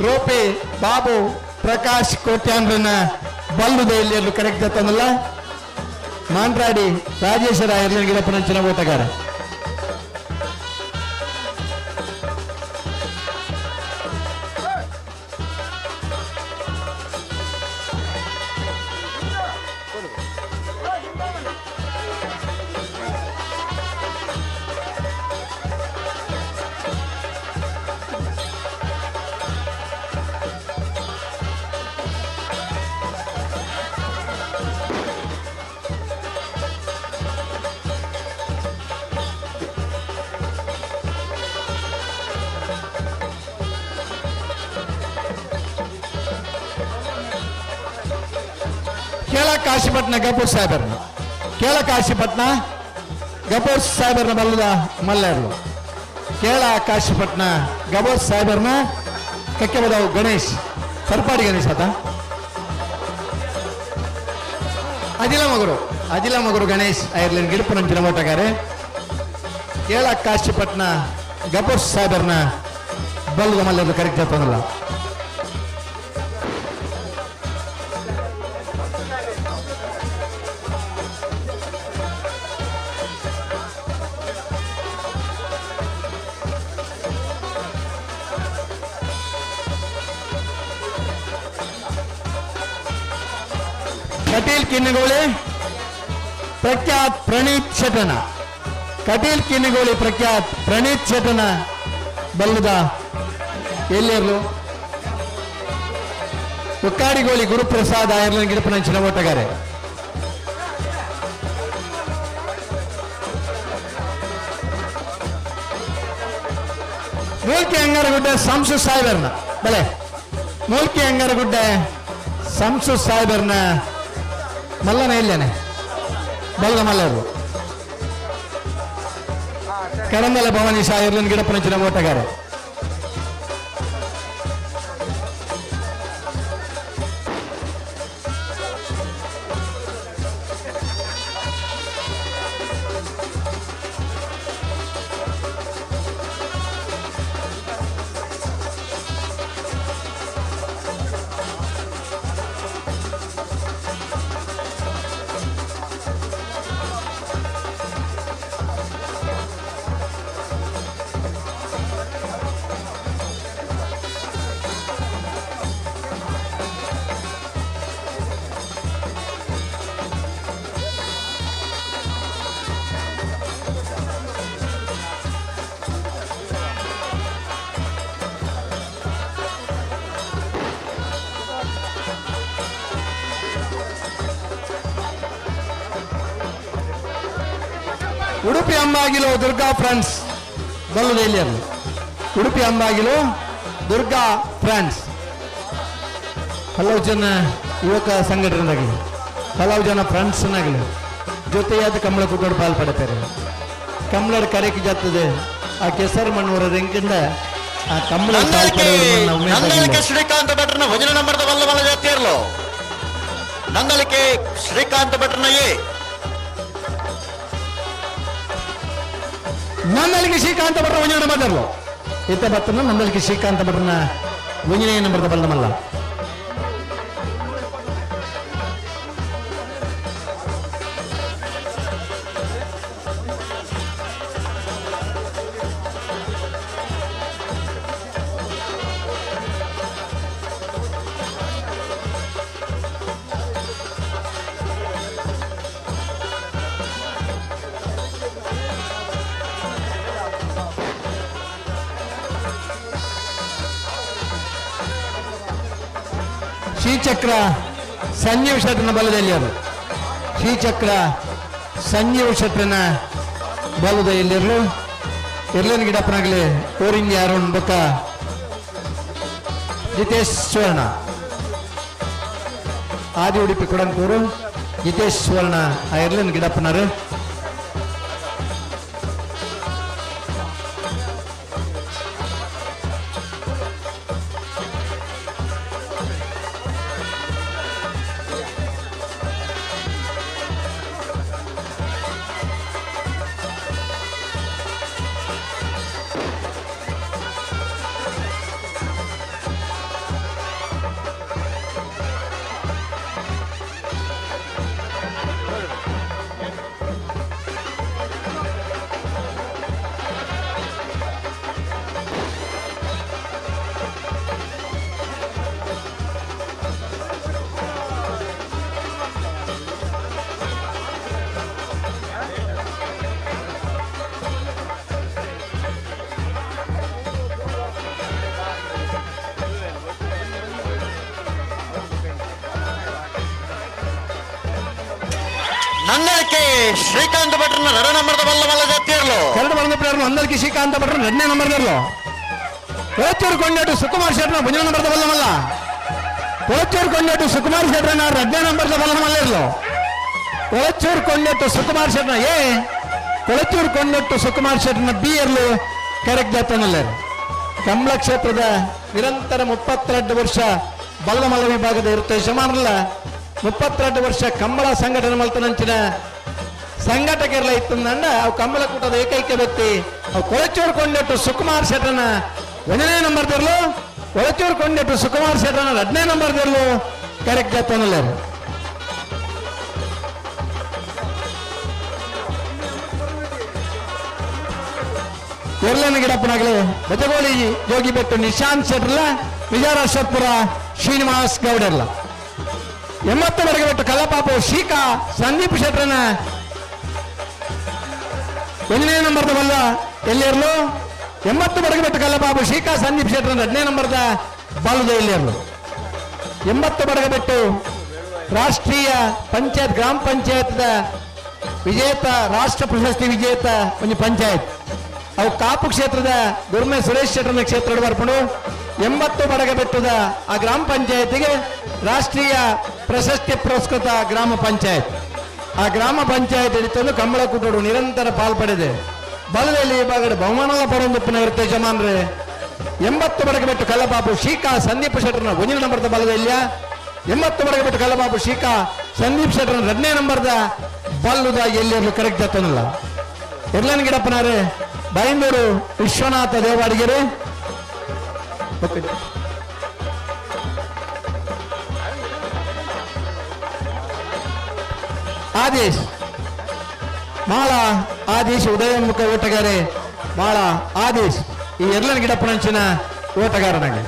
ರೋಪಿ ಬಾಬು ಪ್ರಕಾಶ್ ಕೋಟ್ಯಾಂದ್ರನ ಬಲ್ಲುದ ಇಲ್ಲಿ ಕರೆಕ್ಟ್ ತಂದಲ್ಲ ಮಾಂಡ್ರಾಡಿ ರಾಜೇಶ್ವರ ಐರ್ಲೆಂಡ್ ಗಿಡಪನಂಚಿನ ಓಟಗಾರ ಕಾಶಿಪಟ್ನ ಗಪೂರ್ ಸಾಹೇಬರ್ನ ಕಾಶಿಪಟ್ನ ಗಪೂರ್ ಸಾಹೇಬರ್ನ ಬಲ್ಲದ ಮಲ್ಲೇರ್ಲು ಕಾಶಿಪಟ್ನ ಗಪೂರ್ ಸಾಹೇಬರ್ನ ಕಕ್ಕೆ ಬದವು ಗಣೇಶ್ ಸರ್ಪಾಡಿ ಗಣೇಶ್ ಆತ ಅಜಿಲ ಮಗರು ಗಣೇಶ್ ಐರ್ಲೆಂಡ್ ಗಿಡಪನಂಚಿನ ಓಟಗಾರೆ ಕಾಶಿಪಟ್ನ ಗಪೂರ್ ಸಾಹೇಬರ್ನ ಬಲ್ಲದ ಮಲ್ಲೇರ್ಲು ಕರೆಕ್ಟ್ ಆಗ್ತದಲ್ಲ ಕಟೀಲ್ ಕಿನ್ನಗೋಳಿ ಪ್ರಖ್ಯಾತ್ ಪ್ರಣೀತ್ ಶೆಟ್ಟನ ಬಲ್ಲುದ ಎಲ್ಲಿರ್ಲು ಉಕ್ಕಾಡಿಗೋಳಿ ಗುರುಪ್ರಸಾದ್ ಐರ್ಲೆಂಡ್ ಗಿಡಪನಂಚಿನ ಓಟಗಾರೆ ಮೂಲ್ಕಿ ಅಂಗಾರಗುಡ್ಡ ಸಂಸು ಸಾಹೇಬರ್ನ ಬಲೆ ಮೂಲ್ಕಿ ಅಂಗಾರಗುಡ್ಡ ಸಂಸು ಸಾಹೇಬರ್ನ ಮಲ್ಲನ ಇಲ್ಲೇನೆ ಬಲ್ಲದ ಮಲ್ಲರು ಕರಂದಲ Bhavani Ireland ಗಿಡಪನಂಚಿನ ಓಟಗಾರ Udupi Ambagilu Durga friends ಬಲ್ಲುದೇಲಿಯಲ್ಲಿ Udupi Ambagilu Durga friends ಹಲವು ಜನ ಯುವಕ ಸಂಘಟನೆಯಾಗಲಿ ಹಲವು ಜನ ಫ್ರೆಂಡ್ಸ್ನಾಗಲಿ ಜೊತೆಯಾದ ಕಮಲ ಕೂಟೋಡು ಪಾಲ್ಪಡ್ತಾರೆ ಕಮಲರ ಕರೆಗೆ ಜಾತದೆ ಆ ಕೆಸರು ಮಣ್ಣೂರ ರೆಂಕಿಂದ ಆ ಕಮಲ ಶ್ರೀಕಾಂತ್ ಭಟ್ರನ ಭಜನ ನಂಬರ್ದ ಬಲ್ಲ ಬಲ್ಲ ಜಾತಿಯರ್ಲು ನಂದಲಿಕೆ ಶ್ರೀಕಾಂತ್ ಭಟ್ರನ ನಂದಲಿಗೆ ಶ್ರೀಕಾಂತ ಭಟ್ರ ಒಂಜನೇ ನಂಬರ್ಲು ಇತ್ತ ಬತ್ತನ ನಂದಲಿಗೆ ಶ್ರೀಕಾಂತ ಭಟ್ರನ ಒಂಜನೇ ನಂಬರ್ದ ಬಲ್ಲಮಲ್ಲ ಶ್ರೀಚಕ್ರ ಸಂಜೀವ್ ಶೆಟ್ಟನ ಬಲದಲ್ಲಿ ಅದು ಶ್ರೀಚಕ್ರ ಸಂಜೀವ್ ಶೆಟ್ಟನ ಬಲದ ಎಲ್ಲಿರಲು ಎರ್ಲೇನ್ ಗಿಡಪ್ಪನಾಗಲಿ ಕೋರಿಂಗಿ ಅರುಣ್ ಬೊಕ್ಕ ಜಿತೇಶ್ ಸುವರ್ಣ ಆದಿ ಉಡುಪಿ ಕೊಡಂಕೂರು ಜಿತೇಶ್ ಸುವರ್ಣ ಆ ಎರ್ಲೇನ್ ಗಿಡಪ್ಪನರು ನಂದಲಿಕೆ ಶ್ರೀಕಾಂತ್ ಭಟ್ರನ 2 ನಂಬರ್ದ ಬಲ್ಲಮಲ್ಲ ಜಾತಿಯರ್ಲು ಎರಡು ಬಲದ ಪ್ಲೇಯರ್ಲು ನಂದಲಿಕೆ ಶ್ರೀಕಾಂತ ಭಟ್ರ 2ನೇ ನಂಬರ್ದರ್ಲು ಕೋಚೂರು ಕೊಂಡೇಟು ಸುಕುಮಾರ್ ಶೆಟ್ರನ 1ನೇ ನಂಬರ್ದ ಬಲ್ಲಮಲ್ಲ ಕೋಚೂರು ಕೊಂಡೇಟು ಸುಕುಮಾರ್ ಶೆಟ್ರನ 2ನೇ ನಂಬರ್ದ ಬಲ್ಲಮಲ್ಲ ಇರ್ಲು ಕೊಳಚೂರು ಕೊಂಡೇಟು ಸುಕುಮಾರ್ ಶೆಟ್ರನ ಕೊಳಚೂರು ಕೊಂಡೇಟು ಸುಕುಮಾರ್ ಶೆಟ್ರನ ಬಿ ಇರ್ಲು ಕರೆಕ್ಟ್ ಜಾತನಲ್ಲೇ ಕಂಬಳ ಕ್ಷೇತ್ರದ ನಿರಂತರ 32 ವರ್ಷ ಬಲ್ಲಮಲ್ಲ ವಿಭಾಗದ ಇರುತ್ತೆ ಯಜಮಾನರಲ್ಲ 32 ವರ್ಷ ಕಂಬಳ ಸಂಘಟನೆ ಮಲ್ತನಂಚಿನ ಸಂಘಟಕರೆಲ್ಲ ಇತ್ತು ನಂಡ ಅವು ಕಂಬಳ ಕೂಟದ ಏಕೈಕ ವ್ಯಕ್ತಿ ಅವು ಕೊಳಚೂರು ಕೊಂಡೇಟು ಸುಕುಮಾರ್ ಶೆಟ್ರನ 1ನೇ ನಂಬರ್ದಿರ್ಲು ಕೊಳಚೂರು ಕೊಂಡೇಟು ಸುಕುಮಾರ್ ಶೆಟ್ರನ 2ನೇ ನಂಬರ್ದಿರ್ಲು ಕರೆಕ್ಟ್ ಜಾತನಲ್ಲ ಎರ್ಲೇನ ಗಿಡಪ್ಪನಾಗಲಿ ಬಜಗೋಳಿ ಜೋಗಿಬೆಟ್ಟು ನಿಶಾಂತ್ ಶೆಟ್ರಲ್ಲ ವಿಜಯರಾಜಪುರ ಶ್ರೀನಿವಾಸ್ ಗೌಡರ್ಲ 80 ಬಡಗಬೆಟ್ಟು ಕಲ್ಲಪಾಪು ಶೀಕಾ ಸಂದೀಪ್ ಶೆಟ್ರನ 1ನೇ ನಂಬರ್ದ ಬಲ್ಲ ಎಲ್ಲಿರ್ಲು 80 ಬಡಗಬೆಟ್ಟು ಕಲ್ಲಪಾಪು ಶೀಕಾ ಸಂದೀಪ್ ಶೆಟ್ರನ 2ನೇ ನಂಬರ್ದ ಬಲ್ಲದ ಎಲ್ಲಿರ್ಲು 80 ಬಡಗಬೆಟ್ಟು ರಾಷ್ಟ್ರೀಯ ಪಂಚಾಯತ್ ಗ್ರಾಮ ಪಂಚಾಯತ್ದ ವಿಜೇತ ರಾಷ್ಟ್ರ ಪ್ರಶಸ್ತಿ ವಿಜೇತ ಒಂದು ಪಂಚಾಯತ್ ಅವು ಕಾಪು ಕ್ಷೇತ್ರದ ಗುರ್ಮೆ ಸುರೇಶ್ ಶೆಟ್ಟರ್ನ ಕ್ಷೇತ್ರ ಬರ್ಕೊಂಡು 80 ಬಡಗಬೆಟ್ಟದ ಆ ಗ್ರಾಮ ಪಂಚಾಯತಿಗೆ ರಾಷ್ಟ್ರೀಯ ಪ್ರಶಸ್ತಿ ಪುರಸ್ಕೃತ ಗ್ರಾಮ ಪಂಚಾಯತ್ ಆ ಗ್ರಾಮ ಪಂಚಾಯತ್ ಹಿಡಿತಂದು ಕಂಬಳ ಕೂಟೋಡು ನಿರಂತರ ಪಾಲ್ಪಡಿದೆ ಬಲದಲ್ಲಿ ಈ ಭಾಗದ ಬಹುಮಾನಗಳ ಪರೊಂದುಪ್ಪಿನ ಇರುತ್ತೆ ಯಜಮಾನ್ರೆ 80 ಬಡಗಬೆಟ್ಟು ಕಲ್ಲಬಾಬು ಶೀಕಾ ಸಂದೀಪ್ ಶೆಟ್ಟರ್ನ 1ನೇ ನಂಬರ್ದ ಬಲದಲ್ಲಿಯ 80 ಬಡಗಬೆಟ್ಟು ಕಲ್ಲಬಾಬು ಶೀಕಾ ಸಂದೀಪ್ ಶೆಟ್ಟರ್ನ 2ನೇ ನಂಬರ್ದ ಬಲ್ಲುದ ಎಲ್ಲಿರಲು ಕರೆಕ್ಟ್ ಜತ್ತನಲ್ಲ ಎರ್ಲನ್ ಗಿಡಪ್ಪನಾರೆ ಬೈಂದೂರು ವಿಶ್ವನಾಥ ದೇವಾಡಿಗೆರೆ ಆದೇಶ್ ಮಾಳ ಆದೇಶ್ ಉದಯೋನ್ಮುಖ ಓಟಗಾರೆ ಮಾಳ ಆದೇಶ್ ಈ ಎರ್ಲನ್ ಗಿಡಪ್ಪನಂಚಿನ ಓಟಗಾರನಾಗಿ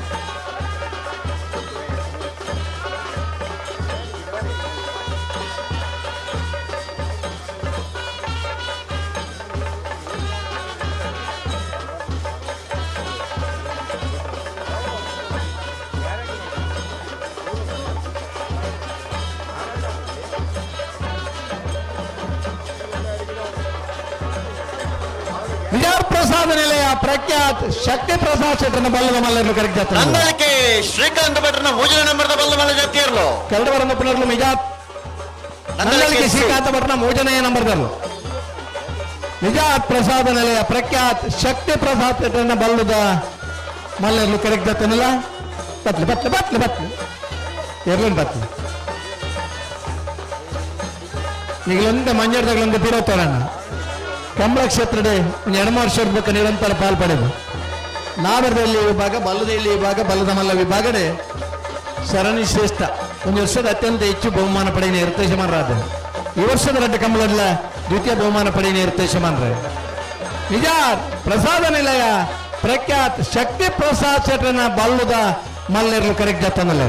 ವಿಜಯ ಪ್ರಸಾದ ನಿಲಯ ಪ್ರಖ್ಯಾತ್ ಶಕ್ತಿ ಪ್ರಸಾದ್ ಶೆಟ್ಟರ್ನ ಬಲ್ಲದ ಮಲ್ಲರು ಕರೆಕ್ಟ್ ಜಾತ್ರೆ ನಂದಲಿಕೆ ಶ್ರೀಕಾಂತ್ ಭಟ್ರನ 3ನೇ ನಂಬರ್ದ ಬಲ್ಲಮಲ್ಲ ಜಾತಿಯರ್ಲು ಕರಡು ಬರಂದ ಪುನರ್ಲು ನಿಜಾತ್ ನಂದಲಿಕೆ ಶ್ರೀಕಾಂತ ಭಟ್ರನ 3ನೇ ನಂಬರ್ದರ್ಲು ನಿಜಾತ್ ಪ್ರಸಾದ ನಿಲಯ ಪ್ರಖ್ಯಾತ್ ಶಕ್ತಿ ಪ್ರಸಾದ್ ಶೆಟ್ಟರ್ನ ಬಲ್ಲದ ಮಲ್ಲರ್ಲು ಕರೆಕ್ಟ್ ಜಾತನಲ್ಲ ಬತ್ಲೆ ಬತ್ಲೆ ಬತ್ಲೆ ಬತ್ಲೆ ಎರ್ಲೇನು ಬತ್ಲೆ ನಿಗಳೊಂದೆ ಮಂಜರ್ದಗಳೊಂದು ಬಿರೋತೋರಣ್ಣ ಕಂಬಳ ಕ್ಷೇತ್ರದ ಒಂದು 2 ವರ್ಷ ಬೇಕು ನಿರಂತರ ಪಾಲ್ಪಡೆದು ನಾವರದಲ್ಲಿ ವಿಭಾಗ ಬಲ್ಲದಲ್ಲಿ ವಿಭಾಗ ಬಲ್ಲದ ಮಲ್ಲ ವಿಭಾಗಡೆ ಸರಣಿ ಶ್ರೇಷ್ಠ ಒಂದು ವರ್ಷದ ಅತ್ಯಂತ ಹೆಚ್ಚು ಬಹುಮಾನ ಪಡೆಯ ಇರ್ತೇಶಮಾನರಾದ ಈ ವರ್ಷದ ರಡ್ಡ ಕಂಬಳದ ದ್ವಿತೀಯ ಬಹುಮಾನ ಪಡೆಯ ಇರ್ತೇಶಮಾನ್ರೆ ನಿಜ ಪ್ರಸಾದ ನಿಲಯ ಪ್ರಖ್ಯಾತ್ ಶಕ್ತಿ ಪ್ರಸಾದ್ ಶೆಟ್ಟರನ ಬಲ್ಲುದ ಮಲ್ಲೆರ್ಲು ಕರೆಕ್ಟ್ ಜತ್ತನಲ್ಲ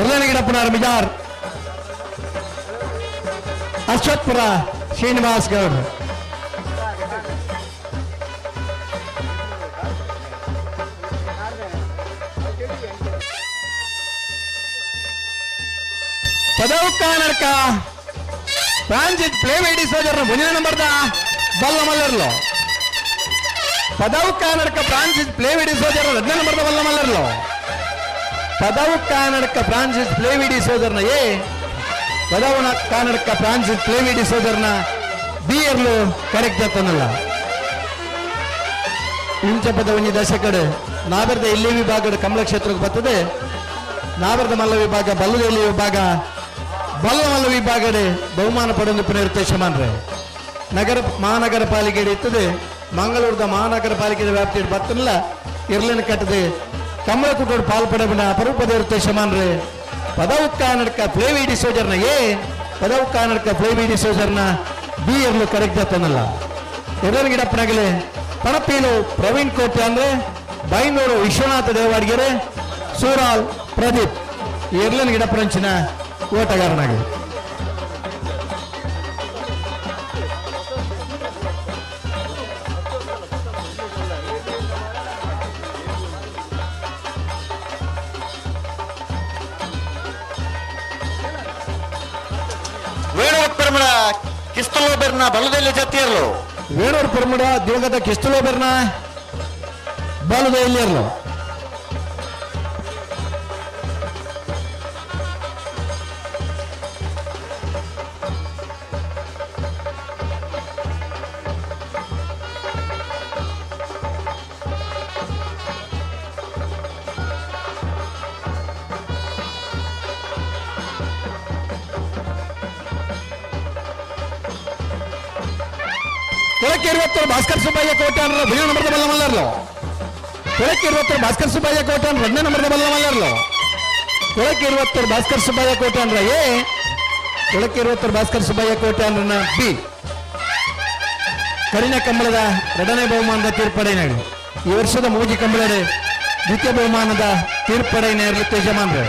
ಎರಡನೇ ಮಿಜಾರ್ ಅಶ್ವತ್ಪುರ ಶ್ರೀನಿವಾಸ್ ಗೌಡ್ ಪದವು ಕಾನಡ್ಕ ಫ್ರಾನ್ಸಿಸ್ ಪ್ಲೇವೇಡಿ ಸೋಜರ್ನ ಮುಂದಿನ ನಂಬರ್ದ ಬಲ್ಲ ಮಲ್ಲರ್ಲು ಪದವು ಕಾನಡ್ಕ ಫ್ರಾನ್ಸಿಸ್ ಪ್ಲೇವೇಡಿ ಸೋಜರ್ನ 2ನೇ ನಂಬರ್ದ ಬಲ್ಲ ಮಲ್ಲರ್ಲು ಪದವು ಕಾನಡ್ಕ ಫ್ರಾನ್ಸಿಸ್ ಪ್ಲೇವಿಡಿ ಸೋದರ್ನ ಎ ಪದವು ಕಾನಡ್ಕ ಫ್ರಾನ್ಸಿಸ್ ಪ್ಲೇವಿಡಿ ಸೋದರ್ನ ಬಿ ಎರ್ಲು ಕರೆಕ್ಟ್ ಜತ್ತನಲ್ಲ ಇಂಚ ಪದ ಒಂಜಿ ದಶಕಡ್ ನಾವೆರ್ದ ಇಲ್ಲಿ ವಿಭಾಗದ ಕಮಲ ಕ್ಷೇತ್ರಕ್ಕೆ ಬರ್ತದೆ ನಾವೆರ್ದ ಮಲ್ಲ ವಿಭಾಗ ಬಲ್ಲದಲ್ಲಿ ವಿಭಾಗ ಬಲ್ಲ ಮಲ್ಲ ವಿಭಾಗಡೆ ಬಹುಮಾನ ಪಡೆದು ಪುನರುತ್ತೇಶಮಾನ್ರೆ ನಗರ ಮಹಾನಗರ ಪಾಲಿಕೆ ಇರ್ತದೆ ಮಂಗಳೂರದ ಮಹಾನಗರ ಪಾಲಿಕೆ ವ್ಯಾಪ್ತಿ ಬರ್ತಲ್ಲ ಇರ್ಲಿನ ಕಟ್ಟದೆ ಕಮಲ ಕುಟೋಡು ಪಾಲ್ಪಡಬಿನ ಅಪರೂಪದ ಇರ್ತೇಶಮಾನ್ರೆ ಪದವು ಕಾನಡ್ಕ ಪ್ಲೇವಿಡಿ ಸೋಜರ್ನ ಎ ಪದವು ಕಾನಡ್ಕ ಪ್ಲೇವಿಡಿ ಸೋಜರ್ನ ಬಿ ಎರ್ಲು ಕರೆಕ್ಟ್ ಜತ್ತನಲ್ಲ ಎರಡನೇ ಗಿಡಪ್ಪನಾಗಲೇ ಪಣಪೀಲು ಪ್ರವೀಣ್ ಕೋಟೆ ಅಂದ್ರೆ ಬೈನೂರು ವಿಶ್ವನಾಥ ದೇವಾಡಿಗೆರೆ ಸೂರಾಲ್ ಪ್ರದೀಪ್ ಎರಡನೇ ಗಿಡಪ್ಪರಂಚಿನ ಓಟಗಾರನಾಗಿ ಕಿಸ್ತಲೋ ಬೆರ್ನ ಬಲದಲ್ಲಿ ಜತ್ತಿಯರ್ಲು ವೇಣೂರು ಪರಮಡ ದಿವಂಗತ ಕಿಸ್ತಲೋ ಬೆರ್ನ ಬಲದಲ್ಲಿ ಇರ್ಲು ಕೊಳಕ್ಕೆ 20 ಭಾಸ್ಕರ್ ಸುಬ್ಬಯ್ಯ ಕೋಟೆ ಅಂದ್ರೆ 2ನೇ ನಂಬರ್ದ ಬಲ್ಲ ಮಲ್ಲರ್ಲು ಕೊಳಕ್ಕೆ 20 ಭಾಸ್ಕರ್ ಸುಬ್ಬಯ್ಯ ಕೋಟೆ ಅಂದ್ರೆ 2ನೇ ನಂಬರ್ದ ಬಲ್ಲ ಮಲ್ಲರ್ಲು ಕೊಳಕ್ಕೆ 20 ಭಾಸ್ಕರ್ ಸುಬ್ಬಯ್ಯ ಕೋಟೆ ಅಂದ್ರೆ ಎ ಕೊಳಕ್ಕೆ 20 ಭಾಸ್ಕರ್ ಸುಬ್ಬಯ್ಯ ಕೋಟೆ ಅಂದ್ರೆ ಬಿ ಕರಿನ ಕಂಬಳದ 2ನೇ ಬಹುಮಾನದ ತೀರ್ಪಡೆನಾಗಿ ಈ ವರ್ಷದ ಮೂಜಿ ಕಂಬಳದ ದ್ವಿತೀಯ ಬಹುಮಾನದ ತೀರ್ಪಡೆನ ಇರುತ್ತೆ ಯಜಮಾನ್ರೆ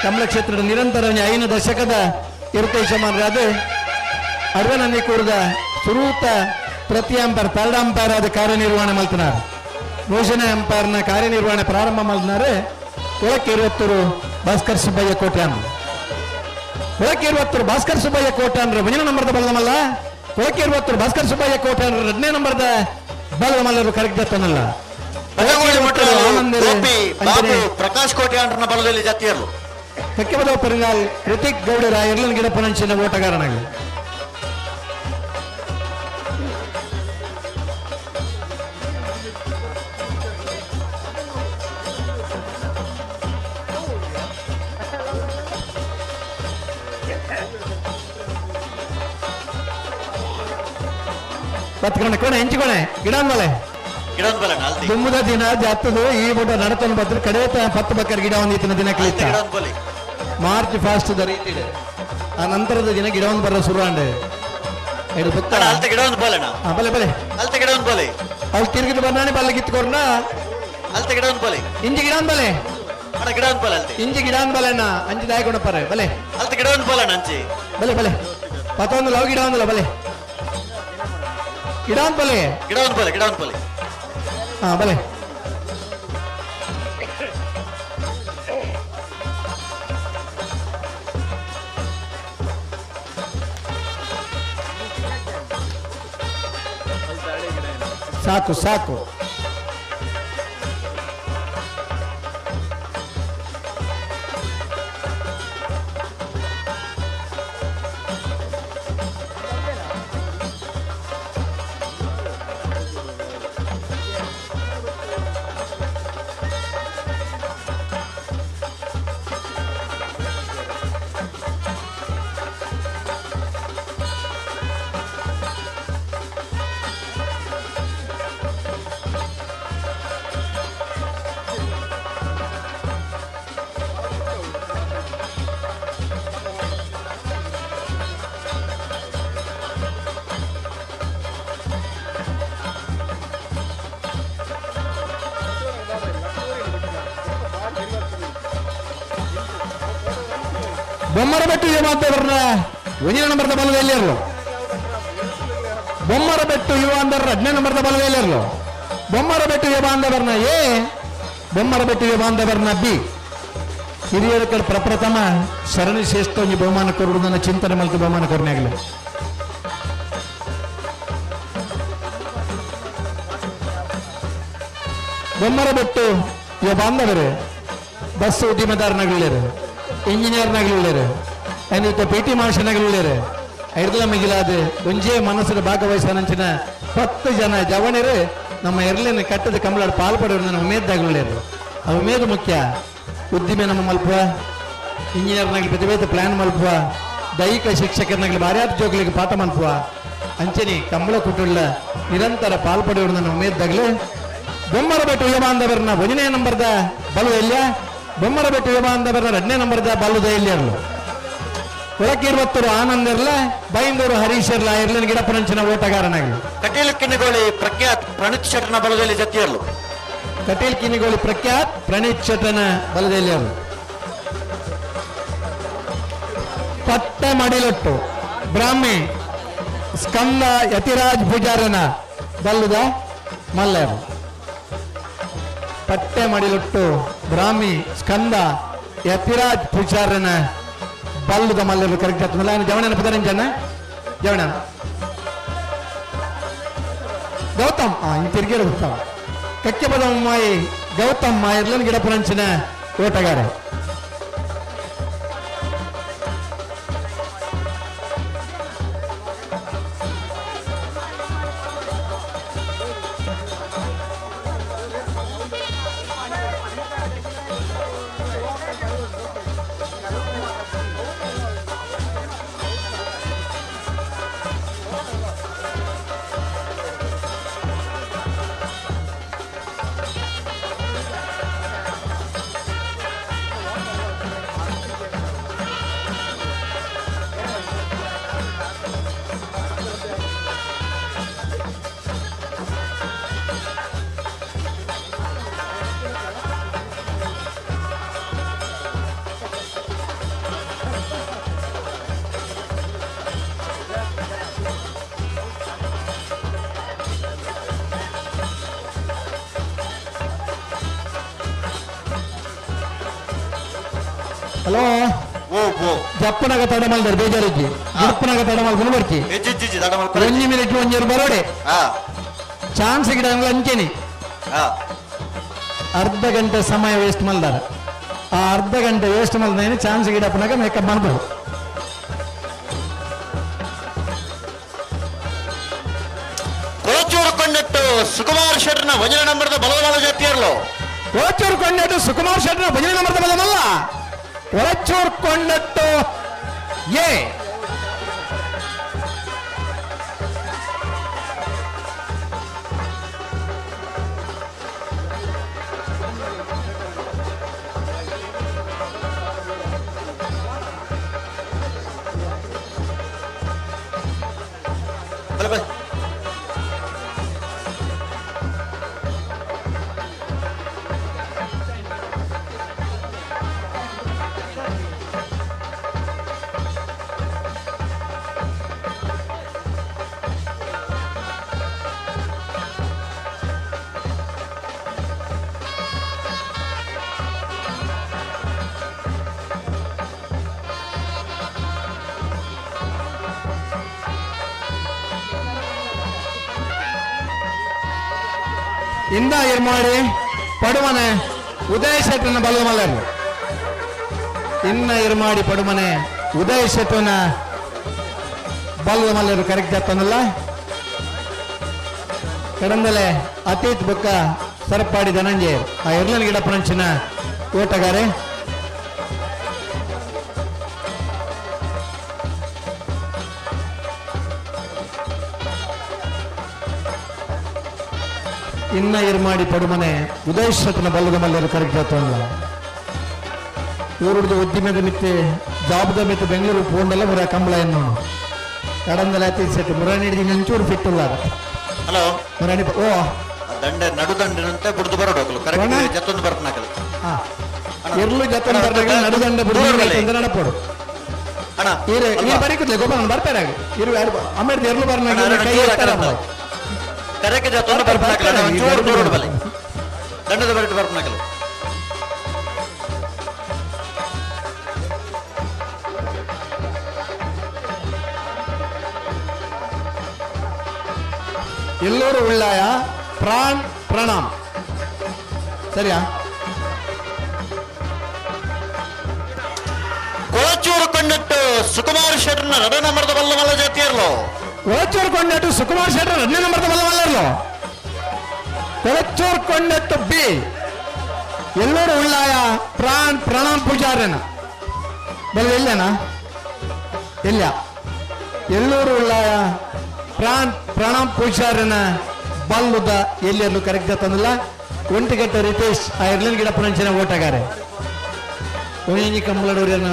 ಕಂಬಳ ಕ್ಷೇತ್ರದ ನಿರಂತರ 5 ದಶಕದ ಇರುತ್ತೆ ಯಜಮಾನ್ರೆ ಅದು ಅರ್ವನನ್ನಿ ಕೂರದ ಸುರೂತ ಪ್ರತಿ ಅಂಪೈರ್ 3rd ಅಂಪೈರ್ ಆದ ಕಾರ್ಯನಿರ್ವಹಣೆ ಮಾಡ್ತಿದ್ದಾರೆ 3ನೇ ಅಂಪೈರ್ನ ಕಾರ್ಯನಿರ್ವಹಣೆ ಪ್ರಾರಂಭ ಮಾಡಿದ್ದಾರೆ ಕೊಳಕ್ಕೆ 20 ಭಾಸ್ಕರ್ ಸುಬ್ಬಯ್ಯ ಕೋಟೆ ಅಂದ್ರೆ ಕೊಳಕ್ಕೆ 20 ಭಾಸ್ಕರ್ ಸುಬ್ಬಯ್ಯ ಕೋಟೆ ಅಂದ್ರೆ 1ನೇ ನಂಬರ್ದ ಬಲ್ಲಮಲ್ಲ ಕೊಳಕ್ಕೆ 20 ಭಾಸ್ಕರ್ ಸುಬ್ಬಯ್ಯ ಕೋಟೆ ಅಂದ್ರೆ 2ನೇ ನಂಬರ್ದ ಬಲ್ಲಮಲ್ಲರು ಕರೆಕ್ಟ್ ಜತ್ತನಲ್ಲ ಪ್ರಕಾಶ್ ಕೋಟೆ ಅಂಡ್ರನ ಬಲದಲ್ಲಿ ಜತ್ತಿಯರ್ಲು ತೆಕ್ಕೆಬದ ಪರಿಂಗಾಲ್ ಕೃತಿಕ್ ಗೌಡರ ಇರ್ಲನ್ ಗಿಡಪ್ಪನಂಚಿನ ಓಟಗಾರನಾಗಿ ಬತ್ಕೊಂಡೆ ಕೋಣೆ ಹೆಂಚಿಕೋಣೆ ಗಿಡಾನ್ಬಲೆ ದುಮ್ಮದ ದಿನ ಜಾತದು ಈ ಬುಡ ನಡತನ ಬದ್ರ ಕಡೆ 10 ಬಕ್ಕರ್ ಗಿಡ ಒಂದಿತ್ತಿನ ದಿನ ಕಲಿತ ಮಾರ್ಚ್ ಫಾಸ್ಟ್ ದ ರೀತಿ ಆ ನಂತರದ ದಿನ ಗಿಡ ಒಂದು ಬರ ಶುರು ಅಂಡೆ ಎಡು ಬುತ್ತ ಗಿಡ ಒಂದು ಬೋಲೆನ ಬಲೆ ಬಲೆ ಅಲ್ತೆ ಗಿಡ ಒಂದು ಬೋಲೆ ಅಲ್ಲಿ ತಿರುಗಿದ ಬರ್ನಾನೆ ಬಲ್ಲ ಕಿತ್ಕೊರ್ನ ಅಲ್ತೆ ಗಿಡ ಒಂದು ಬೋಲೆ ಇಂಜಿ ಗಿಡ ಒಂದು ಬಲೆ ಅಣ್ಣ ಗಿಡ ಒಂದು ಬೋಲೆ ಅಲ್ತೆ ಇಂಜಿ ಗಿಡ ಒಂದು ಬಲೆನ ಅಂಜಿ ದಾಯಕೊಂಡ ಪರೆ ಬಲೆ ಅಲ್ತೆ ಗಿಡ ಒಂದು ಬೋಲೆನ ಅಂಚಿ ಬಲೆ ಬಲೆ ಪತ್ತೊಂದು ಲವ್ ಗಿಡ ಒಂದಲ್ಲ ಬಲೆ ಗಿಡ ಒಂದು ಬಲೆ ಗಿಡ ಒಂದು ಬೋಲೆ ಗಿಡ ಒಂದು ಬೋಲೆ ಹಾ ಬಲೆ ಸಾಕು ಸಾಕು ಬೊಮ್ಮರಬೆಟ್ಟು ಯುವಾಂತವರನ್ನ ಒಂದನೇ ನಂಬರ್ದ ಬಲದಲ್ಲಿ ಇರಲು. ಬೊಮ್ಮರಬೆಟ್ಟು ಯುವಾಂತರ 2ನೇ ನಂಬರ್ದ ಬಲದಲ್ಲಿ ಇರಲು. ಬೊಮ್ಮರಬೆಟ್ಟು ಯುವಾಂತವರನ್ನ ಎ, ಬೊಮ್ಮರಬೆಟ್ಟು ಯುವಾಂತವರನ್ನ ಬಿ. ಹಿರಿಯರ ಕಡೆ ಪ್ರಪ್ರಥಮ ಸರಣಿ ಶ್ರೇಷ್ಠ ಒಂಜಿ ಬಹುಮಾನ ಕೊರುಡು ನನ್ನ ಚಿಂತನೆ ಮಲ್ತು ಬಹುಮಾನ ಕೊರನೆ ಆಗಲಿ. ಬೊಮ್ಮರಬೆಟ್ಟು ಇವ ಬಾಂಧವರು ಬಸ್ ಉದ್ಯಮದಾರನಾಗಲಿರು, ಇಂಜಿನಿಯರ್ನಾಗಲಿರು, അതിനകത്ത് PT മാഷനകളുള്ളേര് ಐರ್ಲ ಮಿಗಿಲಾದ ಒಂಜೇ ಮನಸ್ಸಿನ ಭಾಗವಹಿಸನಂಚಿನ 10 ಜನ ಜವಣರು ನಮ್ಮ ಎರ್ಲಿನ ಕಟ್ಟದ ಕಂಬಳ ಪಾಲ್ಪಡೋರು ನನ್ನ ಉಮೇದ್ದಾಗಲಿರು. ಆ ಉಮೇದು ಮುಖ್ಯ. ಉದ್ದಿಮೆ ನಮ್ಮ ಮಲ್ಪುವ, ಇಂಜಿನಿಯರ್ನಾಗಲಿ ಪ್ರತಿಭೇದ ಪ್ಲಾನ್ ಮಲ್ಪುವ, ದೈಹಿಕ ಶಿಕ್ಷಕರನಾಗಲಿ ಭಾರ್ಯಾತ್ ಜೋಗ್ಲಿಗೆ ಪಾಠ ಮಲ್ಪುವ ಅಂಚನಿ ಕಂಬಳ ಕುಟುಳ್ಳ ನಿರಂತರ ಪಾಲ್ಪಡೋರು ನನ್ನ ಉಮೇದ್ದಾಗಲಿ. ಬೊಮ್ಮರಬೆಟ್ಟು ಯುವಬಾಂಧವರನ್ನ 1ನೇ ನಂಬರ್ದ ಬಲು ಇಲ್ಲ, ಬೊಮ್ಮರಬೆಟ್ಟು ಯುವಬಾಂಧವರನ್ನ 2ನೇ ನಂಬರ್ದ ಬಲುದ ಇಲ್ಲರು. ಒಳಕಿರುವತ್ತರು ಆನಂದ್ ಇರ್ಲ, ಬೈಂದೂರು ಹರೀಶ್ ಇರ್ಲ, ಇರ್ಲಿನ ಗಿಡಪರಂಚಿನ ಓಟಗಾರನಾಗಲಿ. ಕಟೀಲ್ ಕಿನ್ನಿಗೋಳಿ ಪ್ರಖ್ಯಾತ್ ಪ್ರಣೀತ್ ಶೆಟ್ಟನ ಬಲದಲ್ಲಿ ಜೊತೆಯರ್ಲು. ಕಟೀಲ್ ಕಿನ್ನಿಗೋಳಿ ಪ್ರಖ್ಯಾತ್ ಪ್ರಣೀತ್ ಶೆಟ್ಟನ ಬಲದಲ್ಲಿ ಅವರು. ಪಟ್ಟೆ ಮಡಿಲೊಟ್ಟು ಬ್ರಾಹ್ಮಿ ಸ್ಕಂದ ಯತಿರಾಜ್ ಪೂಜಾರನ ಬಲ್ಲುದ ಮಲ್ಲರು. ಪಟ್ಟೆ ಮಡಿಲೊಟ್ಟು ಬ್ರಾಹ್ಮಿ ಸ್ಕಂದ ಯತಿರಾಜ್ ಪೂಜಾರನ ಬಲ್ಲುದ ಮಲ್ಲರು ಕರೆಕ್ಟ್ ಆಗ್ತದಲ್ಲ. ಜವಣನ ಪದರಂಜನ ಜವಣ ಗೌತಮ್ ತಿರುಗಿರ ಉತ್ತಮ ಕಕ್ಕೆ ಪದಮ್ಮಾಯಿ ಗೌತಮ್ ಇರ್ಲನ್ ಗಿಡಪುರಂಚಿನ ಓಟಗಾರ. ಹಲೋ ಜಪ್ಪನಾಗ ತಡಮಲ್ದಾರ ಬೇಜಾರಿಜ್ಜಿ ಜಪ್ಪನಾಗ ತಡಮಲ್ ಗುಣಬರ್ತಿ 1 ಮಿನಿಟ್ 1 ಬರೋಡೆ ಚಾನ್ಸ್ ಗಿಡ ಅಂಚೆನಿ ಅರ್ಧ ಗಂಟೆ ಸಮಯ ವೇಸ್ಟ್ ಮಲ್ದಾರ. ಆ ಅರ್ಧ ಗಂಟೆ ವೇಸ್ಟ್ ಮಲ್ದೇನೆ ಚಾನ್ಸ್ ಗಿಡಪ್ಪನಾಗ ಮೇಕಪ್ ಮಾಡ್ಬೋದು. ಕೊಳಚೂರು ಕೊಂಡಟ್ಟು ಸುಕುಮಾರ್ ಶೆಟ್ಟರ್ನ 1ನೇ ನಂಬರ್ದ ಬಲವಾದ ಜೊತೆಯರ್ಲು. ಕೊಳಚೂರು ಕೊಂಡಟ್ಟು ಸುಕುಮಾರ್ ಶೆಟ್ಟರ್ನ 1ನೇ ನಂಬರ್ದ ಬಲಮಲ್ಲ, ಕೊಳಚೂರು ಕೊಂಡಟ್ಟು ಎ. ಇಂದ ಇರ್ಮಾಡಿ ಪಡುಮನೆ ಉದಯ್ ಶೆಟ್ಟನ ಬಲದ ಮಲ್ಲರು. ಇನ್ನ ಇರ್ಮಾಡಿ ಪಡುಮನೆ ಉದಯ್ ಶೆಟ್ಟನ ಬಲದ ಮಲ್ಲರು ಕರೆಕ್ಟ್ ಆಗ್ತಾನಲ್ಲ. ಕಡಂದಲೆ ಅತೀತ್ ಬುಕ್ಕ ಸರಪಾಡಿ ಧನಂಜಯ ಆ ಇರ್ಲನ್ ಗಿಡ ಪರಂಚಿನ ಓಟಗಾರೆ. ಇನ್ನ ಇರ್ಮಾಡಿ ಪಡುಮನೆ ಉದಯ್ ಶೆಟ್ಟನ ಬಲ್ಲದ ಮಲ್ಲರು ಕರೆಕ್ಟ್ ಆಗ್ತಾನಲ್ಲ. ಊರುಡ್ದು ಉದ್ದಿಮೆದ ಮಿತ್ತೆ ಜಾಬ್ದ ಮಿತ್ತೆ ಬೆಂಗಳೂರು ಪೋಂಡಲ್ಲ ಮುರ ಕಂಬಳ ಎನ್ನು ಕಡಂದಲೆ ಅತೀತ್ ಶೆಟ್ಟಿ ಮುರಾಣಿ ಹಿಡಿದು ನಂಚೂರು ಫಿಟ್ಟುಲ್ಲ. ಹಲೋ ಮುರಾಣಿ ಓ ದಂಡೆ ನಡುದಂಡಿನಂತೆ ಬುಡ್ದು ಬರೋಡು ಕರೆಕ್ಟ್ ಜತ್ತೊಂದು ಬರ್ತಾಕಲ್ಲ. ಇರ್ಲು ಜತ್ತೊಂದು ಬರ್ದಾಗ ನಡುದಂಡೆ ಬುಡ್ದು ನಡಪೋಡು ಅಣ್ಣ ಬರೀ ಕೂತ್ಲೆ ಗೋಪಾಲ ಬರ್ತಾರೆ ಇರು ಆಮೇಲೆ ಎರ್ಲು ಬರ್ನ ಕೈ ಎತ್ತಾರ ಕರೆಕ್ಕೆ ಜಾತೊಂದು ಬರ್ಪನಾಕಲ್ಲ ಒಂಚೂರು ದೂರ ಬಲೆ ದಂಡದ ಬರಟ್ಟು ಬರ್ಪನಾಕಲ್ಲ ಎಲ್ಲರೂ ಉಳ್ಳಾಯ ಪ್ರಾಣ್ ಪ್ರಣಾಮ್ ಸರಿಯಾ ಕೊಳಚೂರು ಕೊಂಡಟ್ಟು ಸುಕುಮಾರ್ ಶೆಟ್ಟರ್ನ 2 ನಂಬರ್ದ ಬಲ್ಲಮಲ್ಲ ಜಾತಿಯರ್ಲು ಕೊಳಚೂರು ಕೊಂಡಟ್ಟು ಸುಕುಮಾರ್ ಶೆಟ್ಟರ್ 2 ನಂಬರ್ದ ಬಲ್ಲಮಲ್ಲರ್ಲು ಕೊಳಚೂರು ಕೊಂಡಟ್ಟು ಬಿ ಎಲ್ಲರೂ ಉಳ್ಳಾಯ ಪ್ರಾಣ್ ಪ್ರಣಾಮ್ ಪೂಜಾರನ ಬಲ್ಲ ಎಲ್ಲನಾ ಇಲ್ಲ ಎಲ್ಲರೂ ಉಳ್ಳಾಯ ಪ್ರಾಣ್ ಪ್ರಣಾಮ್ ಪೂಜಾರನ ಬಲ್ಲುದ ಎಲ್ಲೆಲ್ಲೂ ಕರೆಕ್ಟ್ ತಂದಿಲ್ಲ ಒಂಟಿಗಟ್ಟ ರಿತೇಶ್ ಆ ಇರ್ಲಿನ ಗಿಡ ಪುರಂಚನೆ ಓಟಗಾರೆ ಒಯ್ಯಿ ಕಂಬಳಡೋರ್ಯನ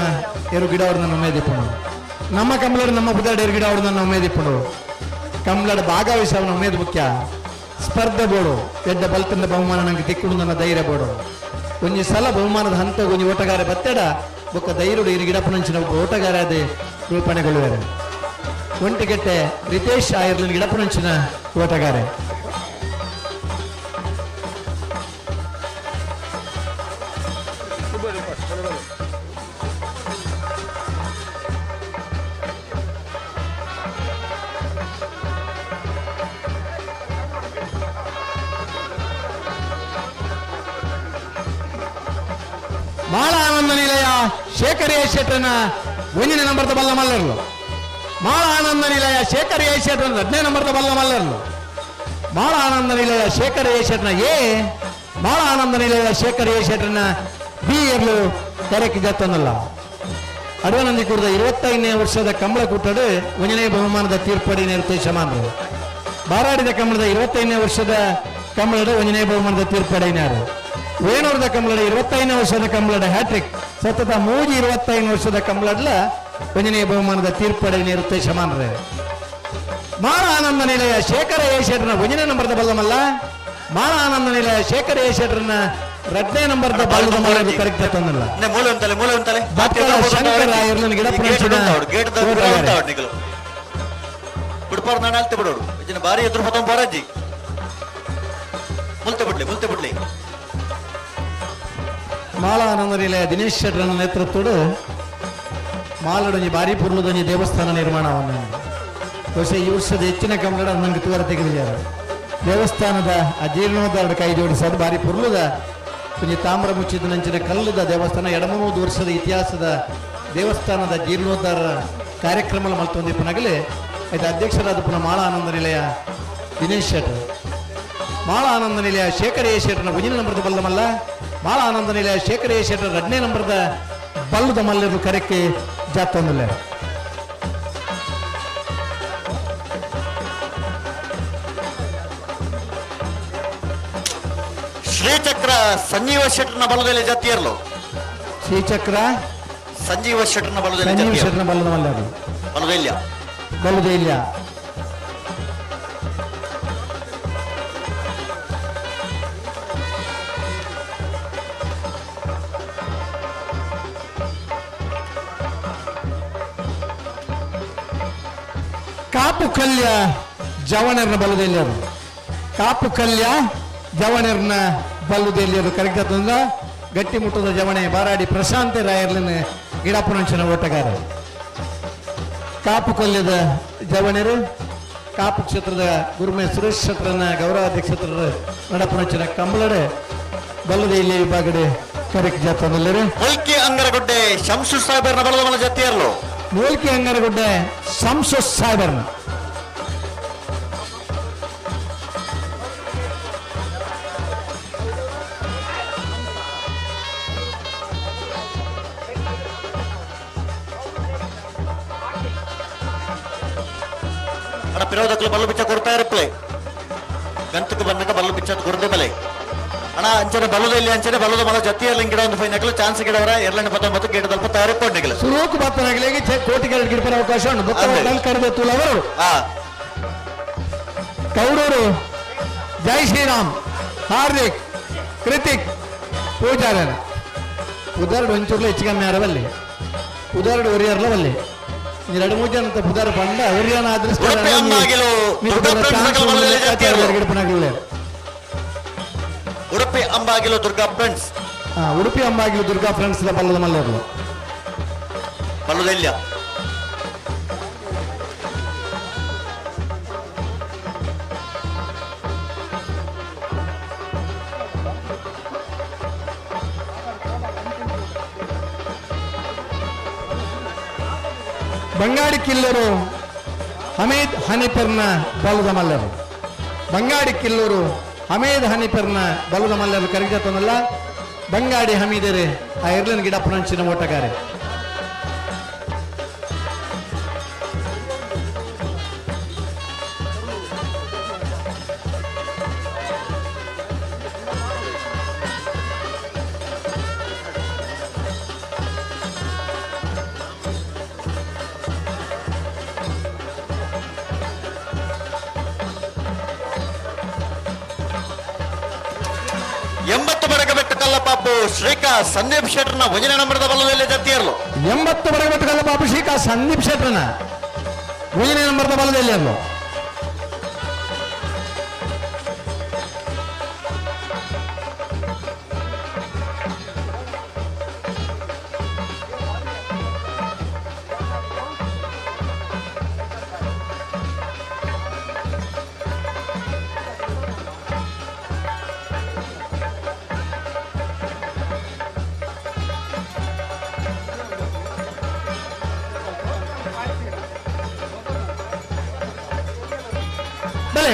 ಎರು ಗಿಡ ಅವ್ರನ್ನ ನಮ್ಮೇದಿಪ್ಪು ನಮ್ಮ ಕಂಬಳರು ನಮ್ಮ ಬುದಾಡ ಎರು ಗಿಡ ಅವ್ರನ್ನ ನಮ್ಮೇದಿಪ್ಪು ಕಂಬಳದ ಭಾಗವಹಿಸವನ ಉಮೇದು ಮುಖ್ಯ ಸ್ಪರ್ಧೆ ಬೋಡು ಎಡ್ಡ ಬಲ್ತಿಂದ ಬಹುಮಾನ ನಂಗೆ ತಿಕ್ಕುಡು ನನ್ನ ಧೈರ್ಯ ಬೋಡು ಒಂಜಿ ಸಲ ಬಹುಮಾನದ ಹಂತ ಒಂಜಿ ಓಟಗಾರ ಬತ್ತೆಡ ಬೊಕ್ಕ ಧೈರ್ಯಡು ಇರು ಗಿಡ ಪುರಂಚಿನ ಓಟಗಾರ ಅದೇ ರೂಪಣೆಗೊಳ್ಳುವರು ಒಂಟಿಗೆಟ್ಟೆ ರಿತೇಶ್ ಆ ಇರ್ಲಿನ ಗಿಡ ಪುರಂಚಿನ ಓಟಗಾರೆ ಮಾಳ ಆನಂದ ನಿಲಯ ಶೇಖರಿ ಶೆಟ್ಟನ 1ನೇ ನಂಬರ್ದ ಬಲ್ಲ ಮಲ್ಲರ್ಲು ಮಾಳ ಆನಂದ ನಿಲಯ ಶೇಖರಿ ಶೆಟ್ಟನ 2ನೇ ನಂಬರ್ದ ಬಲ್ಲ ಮಲ್ಲರ್ಲು ಮಾಳ ಆನಂದ ನಿಲಯ ಶೇಖರಿ ಶೆಟ್ಟನ ಎ ಮಾಳ ಆನಂದ ನಿಲಯ ಶೇಖರಿ ಶೆಟ್ಟನ ಬಿ ಇರ್ಲು ಕರೆಕ್ಟ್ ಜತ್ತನಲ್ಲ ಅಡವನಂದಿ ಕುರಿತ 25ನೇ ವರ್ಷದ ಕಂಬಳ ಕೂಟಡು 1ನೇ ಬಹುಮಾನದ ತೀರ್ಪಡಿ ನಿರ್ದೇಶಮಾನರು ಬಾರಾಡಿದ ಕಂಬಳದ 25ನೇ ವರ್ಷದ ಕಂಬಳದ 1ನೇ ಬಹುಮಾನದ ತೀರ್ಪಡಿನಾರು ವೇಣೂರದ ಕಂಬಳದ 25ನೇ ವರ್ಷದ ಕಂಬಳದ ಹ್ಯಾಟ್ರಿಕ್ ಸತತ 25 ವರ್ಷದ ಕಂಬಳಡ್ಲ 1ನೇ ಬಹುಮಾನದ ತೀರ್ಪಡಿ ನಿರ್ದೇಶಮಾನರೇ ಮಾಳ ಆನಂದ ನಿಲಯ ಶೇಖರ ಶೆಟ್ಟರ್ನ 1ನೇ ನಂಬರ್ದ ಬಲ್ಲಮಲ್ಲ ಮಾಳ ಆನಂದ ನಿಲಯ ಶೇಖರ ಶೆಟ್ಟರ್ನ 2ನೇ ನಂಬರ್ದ ಬಲ್ಲದ ಮಲ್ಲ ಕರೆಕ್ಟ್ ತಂದಲ್ಲ ಮೂಲೆ ಉಂಟಲೆ ಶಂಕರ ಇರ್ಲಿನ ಗಿಡ ಪುರಂಚಿನ ಬಿಡ್ಪಾರ ನಾನು ಅಲ್ತೆ ಬಿಡೋಡು ಇದನ್ನ ಬಾರಿ ಎದುರು ಪತಂ ಬಾರಜ್ಜಿ ಮುಲ್ತೆ ಬಿಡ್ಲಿ ಮಾಳ ಆನಂದ ನಿಲಯ ದಿನೇಶ್ ಶೆಟ್ಟರನ ನೇತೃತ್ವಡು ಮಾಲಡೊಂಜಿ ಬಾರಿ ಪುರ್ಲದೊಂಜಿ ದೇವಸ್ಥಾನ ನಿರ್ಮಾಣವನ್ನು ಬಹುಶಃ ಈ ವರ್ಷದ ಹೆಚ್ಚಿನ ಕಂಬಳ ನನಗೆ ತೂರ ತೆಗೆದಿದ್ದಾರೆ ದೇವಸ್ಥಾನದ ಆ ಜೀರ್ಣೋದ್ಧಾರ ಕೈ ಜೋಡಿಸೋದು ಬಾರಿ ಪುರ್ಲದ ಒಂಜಿ ತಾಮ್ರ ಮುಚ್ಚಿದ ನಂಚಿನ ಕಲ್ಲುದ ದೇವಸ್ಥಾನ 2-3 ವರ್ಷದ ಇತಿಹಾಸದ ದೇವಸ್ಥಾನದ ಜೀರ್ಣೋದ್ಧಾರ ಕಾರ್ಯಕ್ರಮ ಮಲ್ತೊಂದಿಪ್ಪನಾಗಲೇ ಇದು ಅಧ್ಯಕ್ಷರಾದ ಪುನಃ ಮಾಳ ಆನಂದ ನಿಲಯ ದಿನೇಶ್ ಶೆಟ್ಟರ್ ಮಾಳ ಆನಂದ ನಿಲಯ ಶೇಖರ ಶೆಟ್ಟರ್ನ 1ನೇ ನಂಬರ್ದ ಬಲ್ಲಮಲ್ಲ ಮಾಳ ಆನಂದ ನಿಲಯ ಶೇಖರ ಶೆಟ್ಟರ್ 2ನೇ ನಂಬರ್ದ ಬಲ್ಲದ ಮಲ್ಲರು ಕರೆಕ್ಕೆ ಜಾತೊಂದಿಲ್ಲ ಶ್ರೀಚಕ್ರ ಸಂಜೀವ ಶೆಟ್ಟರ್ನ ಬಲದಲ್ಲಿ ಜಾತಿಯರ್ಲು ಶ್ರೀಚಕ್ರ ಸಂಜೀವ ಶೆಟ್ಟರ್ನ ಬಲದಲ್ಲಿ ಸಂಜೀವ ಶೆಟ್ಟರ್ನ ಬಲ್ಲದ ಮಲ್ಲರು ಬಲ್ಲದೇ ಇಲ್ಲ ಕಾಪು ಕಲ್ಯ ಜವಣರ್ನ ಬಲ್ಲದೆಲ್ಲಿಯರು ಕಾಪು ಕಲ್ಯ ಜವಣರ್ನ ಬಲ್ಲದೆಲ್ಲಿಯರು ಕರೆಕ್ಟ್ ಆತಂದ್ರ ಗಟ್ಟಿ ಮುಟ್ಟದ ಜವಣೆ ಬಾರಾಡಿ ಪ್ರಶಾಂತಿ ರಾಯರ್ಲಿನ ಗಿಡಪುರಂಚನ ಓಟಗಾರ ಕಾಪು ಕಲ್ಯದ ಜವಣರು ಕಾಪು ಕ್ಷೇತ್ರದ ಗುರುಮೆ ಸುರೇಶ್ ಶೆಟ್ಟರನ ಗೌರವಾಧ್ಯಕ್ಷರ ನಡಪುರಂಚನ ಕಂಬಳಡೆ ಬಲ್ಲದೆ ಇಲ್ಲಿ ವಿಭಾಗಡೆ ಕರೆಕ್ಟ್ ಜಾತನಲ್ಲರು ಮೂಲ್ಕಿ ಅಂಗರಗುಡ್ಡೆ ಶಂಸು ಸಾಹೇಬರ್ನ ಬಲದ ಮಲ ಜಾತಿಯರ್ಲು ಮೂಲ್ಕಿ ಅಂಗರಗುಡ್ಡೆ ಶಂಸು ಸಾಹೇಬರ್ನ ಪಿರೋದಕ್ಕಲು ಬಲ್ಲು ಬಿಚ್ಚ ಕೊಡ್ತಾ ಇರಪ್ಲೆ ಗಂತಕ್ಕೆ ಬಂದಾಗ ಬಲ್ಲು ಬಿಚ್ಚ ಕೊಡದೆ ಬಲೆ ಅಣ್ಣ ಅಂಚನೆ ಬಲ್ಲದಲ್ಲಿ ಅಂಚನೆ ಬಲ್ಲದ ಮಲ ಜೊತೆಯಲ್ಲಿ ಗಿಡ ಒಂದು ಫೈನಕ್ಲು ಚಾನ್ಸ್ ಗಿಡವರ 219 ಗಿಡ ತಲುಪ ತಯಾರಿಕೊಂಡಿಲ್ಲ ಸುಲೋಕು ಬತ್ತನಾಗಲಿಗೆ ಕೋಟಿಗೆ ಗಿಡಪರ ಅವಕಾಶ ಉಂಟು ಕರೆದ ತುಲವರು ಕೌಡೂರು ಜೈ ಶ್ರೀರಾಮ್ ಹಾರ್ದಿಕ್ ಕೃತಿಕ್ ಪೂಜಾರನ ಉದಾಹರಣೆ ಒಂಚೂರ್ಲ ಹೆಚ್ಚು ಕಮ್ಮಿ ಆರವಲ್ಲಿ ಉದಾಹರಣೆ ಒರಿಯರ್ಲ ಬಲ್ಲಿ 2-3 ಜನ ಅಂತ ಬುಧಾರ ಬಂದ ಅವ್ರಿಯಾನ ಅದೃಷ್ಟ ಉಡುಪಿ ಅಂಬಾಗಿಲು ದುರ್ಗಾ ಫ್ರೆಂಡ್ಸ್ ಗಳ ಬಲದಲ್ಲಿ ಜಾತಿಯರು. ಉಡುಪಿ ಅಂಬಾಗಿಲು ದುರ್ಗಾ ಫ್ರೆಂಡ್ಸ್. ಉಡುಪಿ ಅಂಬಾಗಿಲು ದುರ್ಗಾ ಫ್ರೆಂಡ್ಸ್ ಬಲ್ಲದ ಮಲ್ಲರು ಬಲ್ಲದೆಲ್ಲ ಬಂಗಾಡಿ ಕಿಲ್ಲೂರು ಹಮೀದ್ ಹನೀಫರ್ನ ಬಲದ ಮಲ್ಲರು. ಬಂಗಾಡಿ ಕಿಲ್ಲೂರು ಹಮೀದ್ ಹನೀಫರ್ನ ಬಲದ ಮಲ್ಲರು ಕರಿಗತ್ತನಲ್ಲ ಬಂಗಾಡಿ ಹಮೀದರೆ ಆ ಇರ್ಲಿನ ಗಿಡಪ್ಪನಂಚಿನ ಓಟಗಾರೆ. ಕಲ್ಲಪಾಪು ಶ್ರೀಕಾಂತ್ ಸಂದೀಪ್ ಶೆಟ್ಟರ್ನ 1ನೇ ನಂಬರದ ಬಲದಲ್ಲಿ ಜತ್ತಿಯರ್ಲು. 80 ಬಡಗಬೆಟ್ಟು ಕಲ್ಲಪಾಪು ಶ್ರೀಕಾಂತ್ ಸಂದೀಪ್ ಶೆಟ್ಟರ್ನ 1ನೇ ನಂಬರದ ಬಲದಲ್ಲಿ ಅರ್ಲು.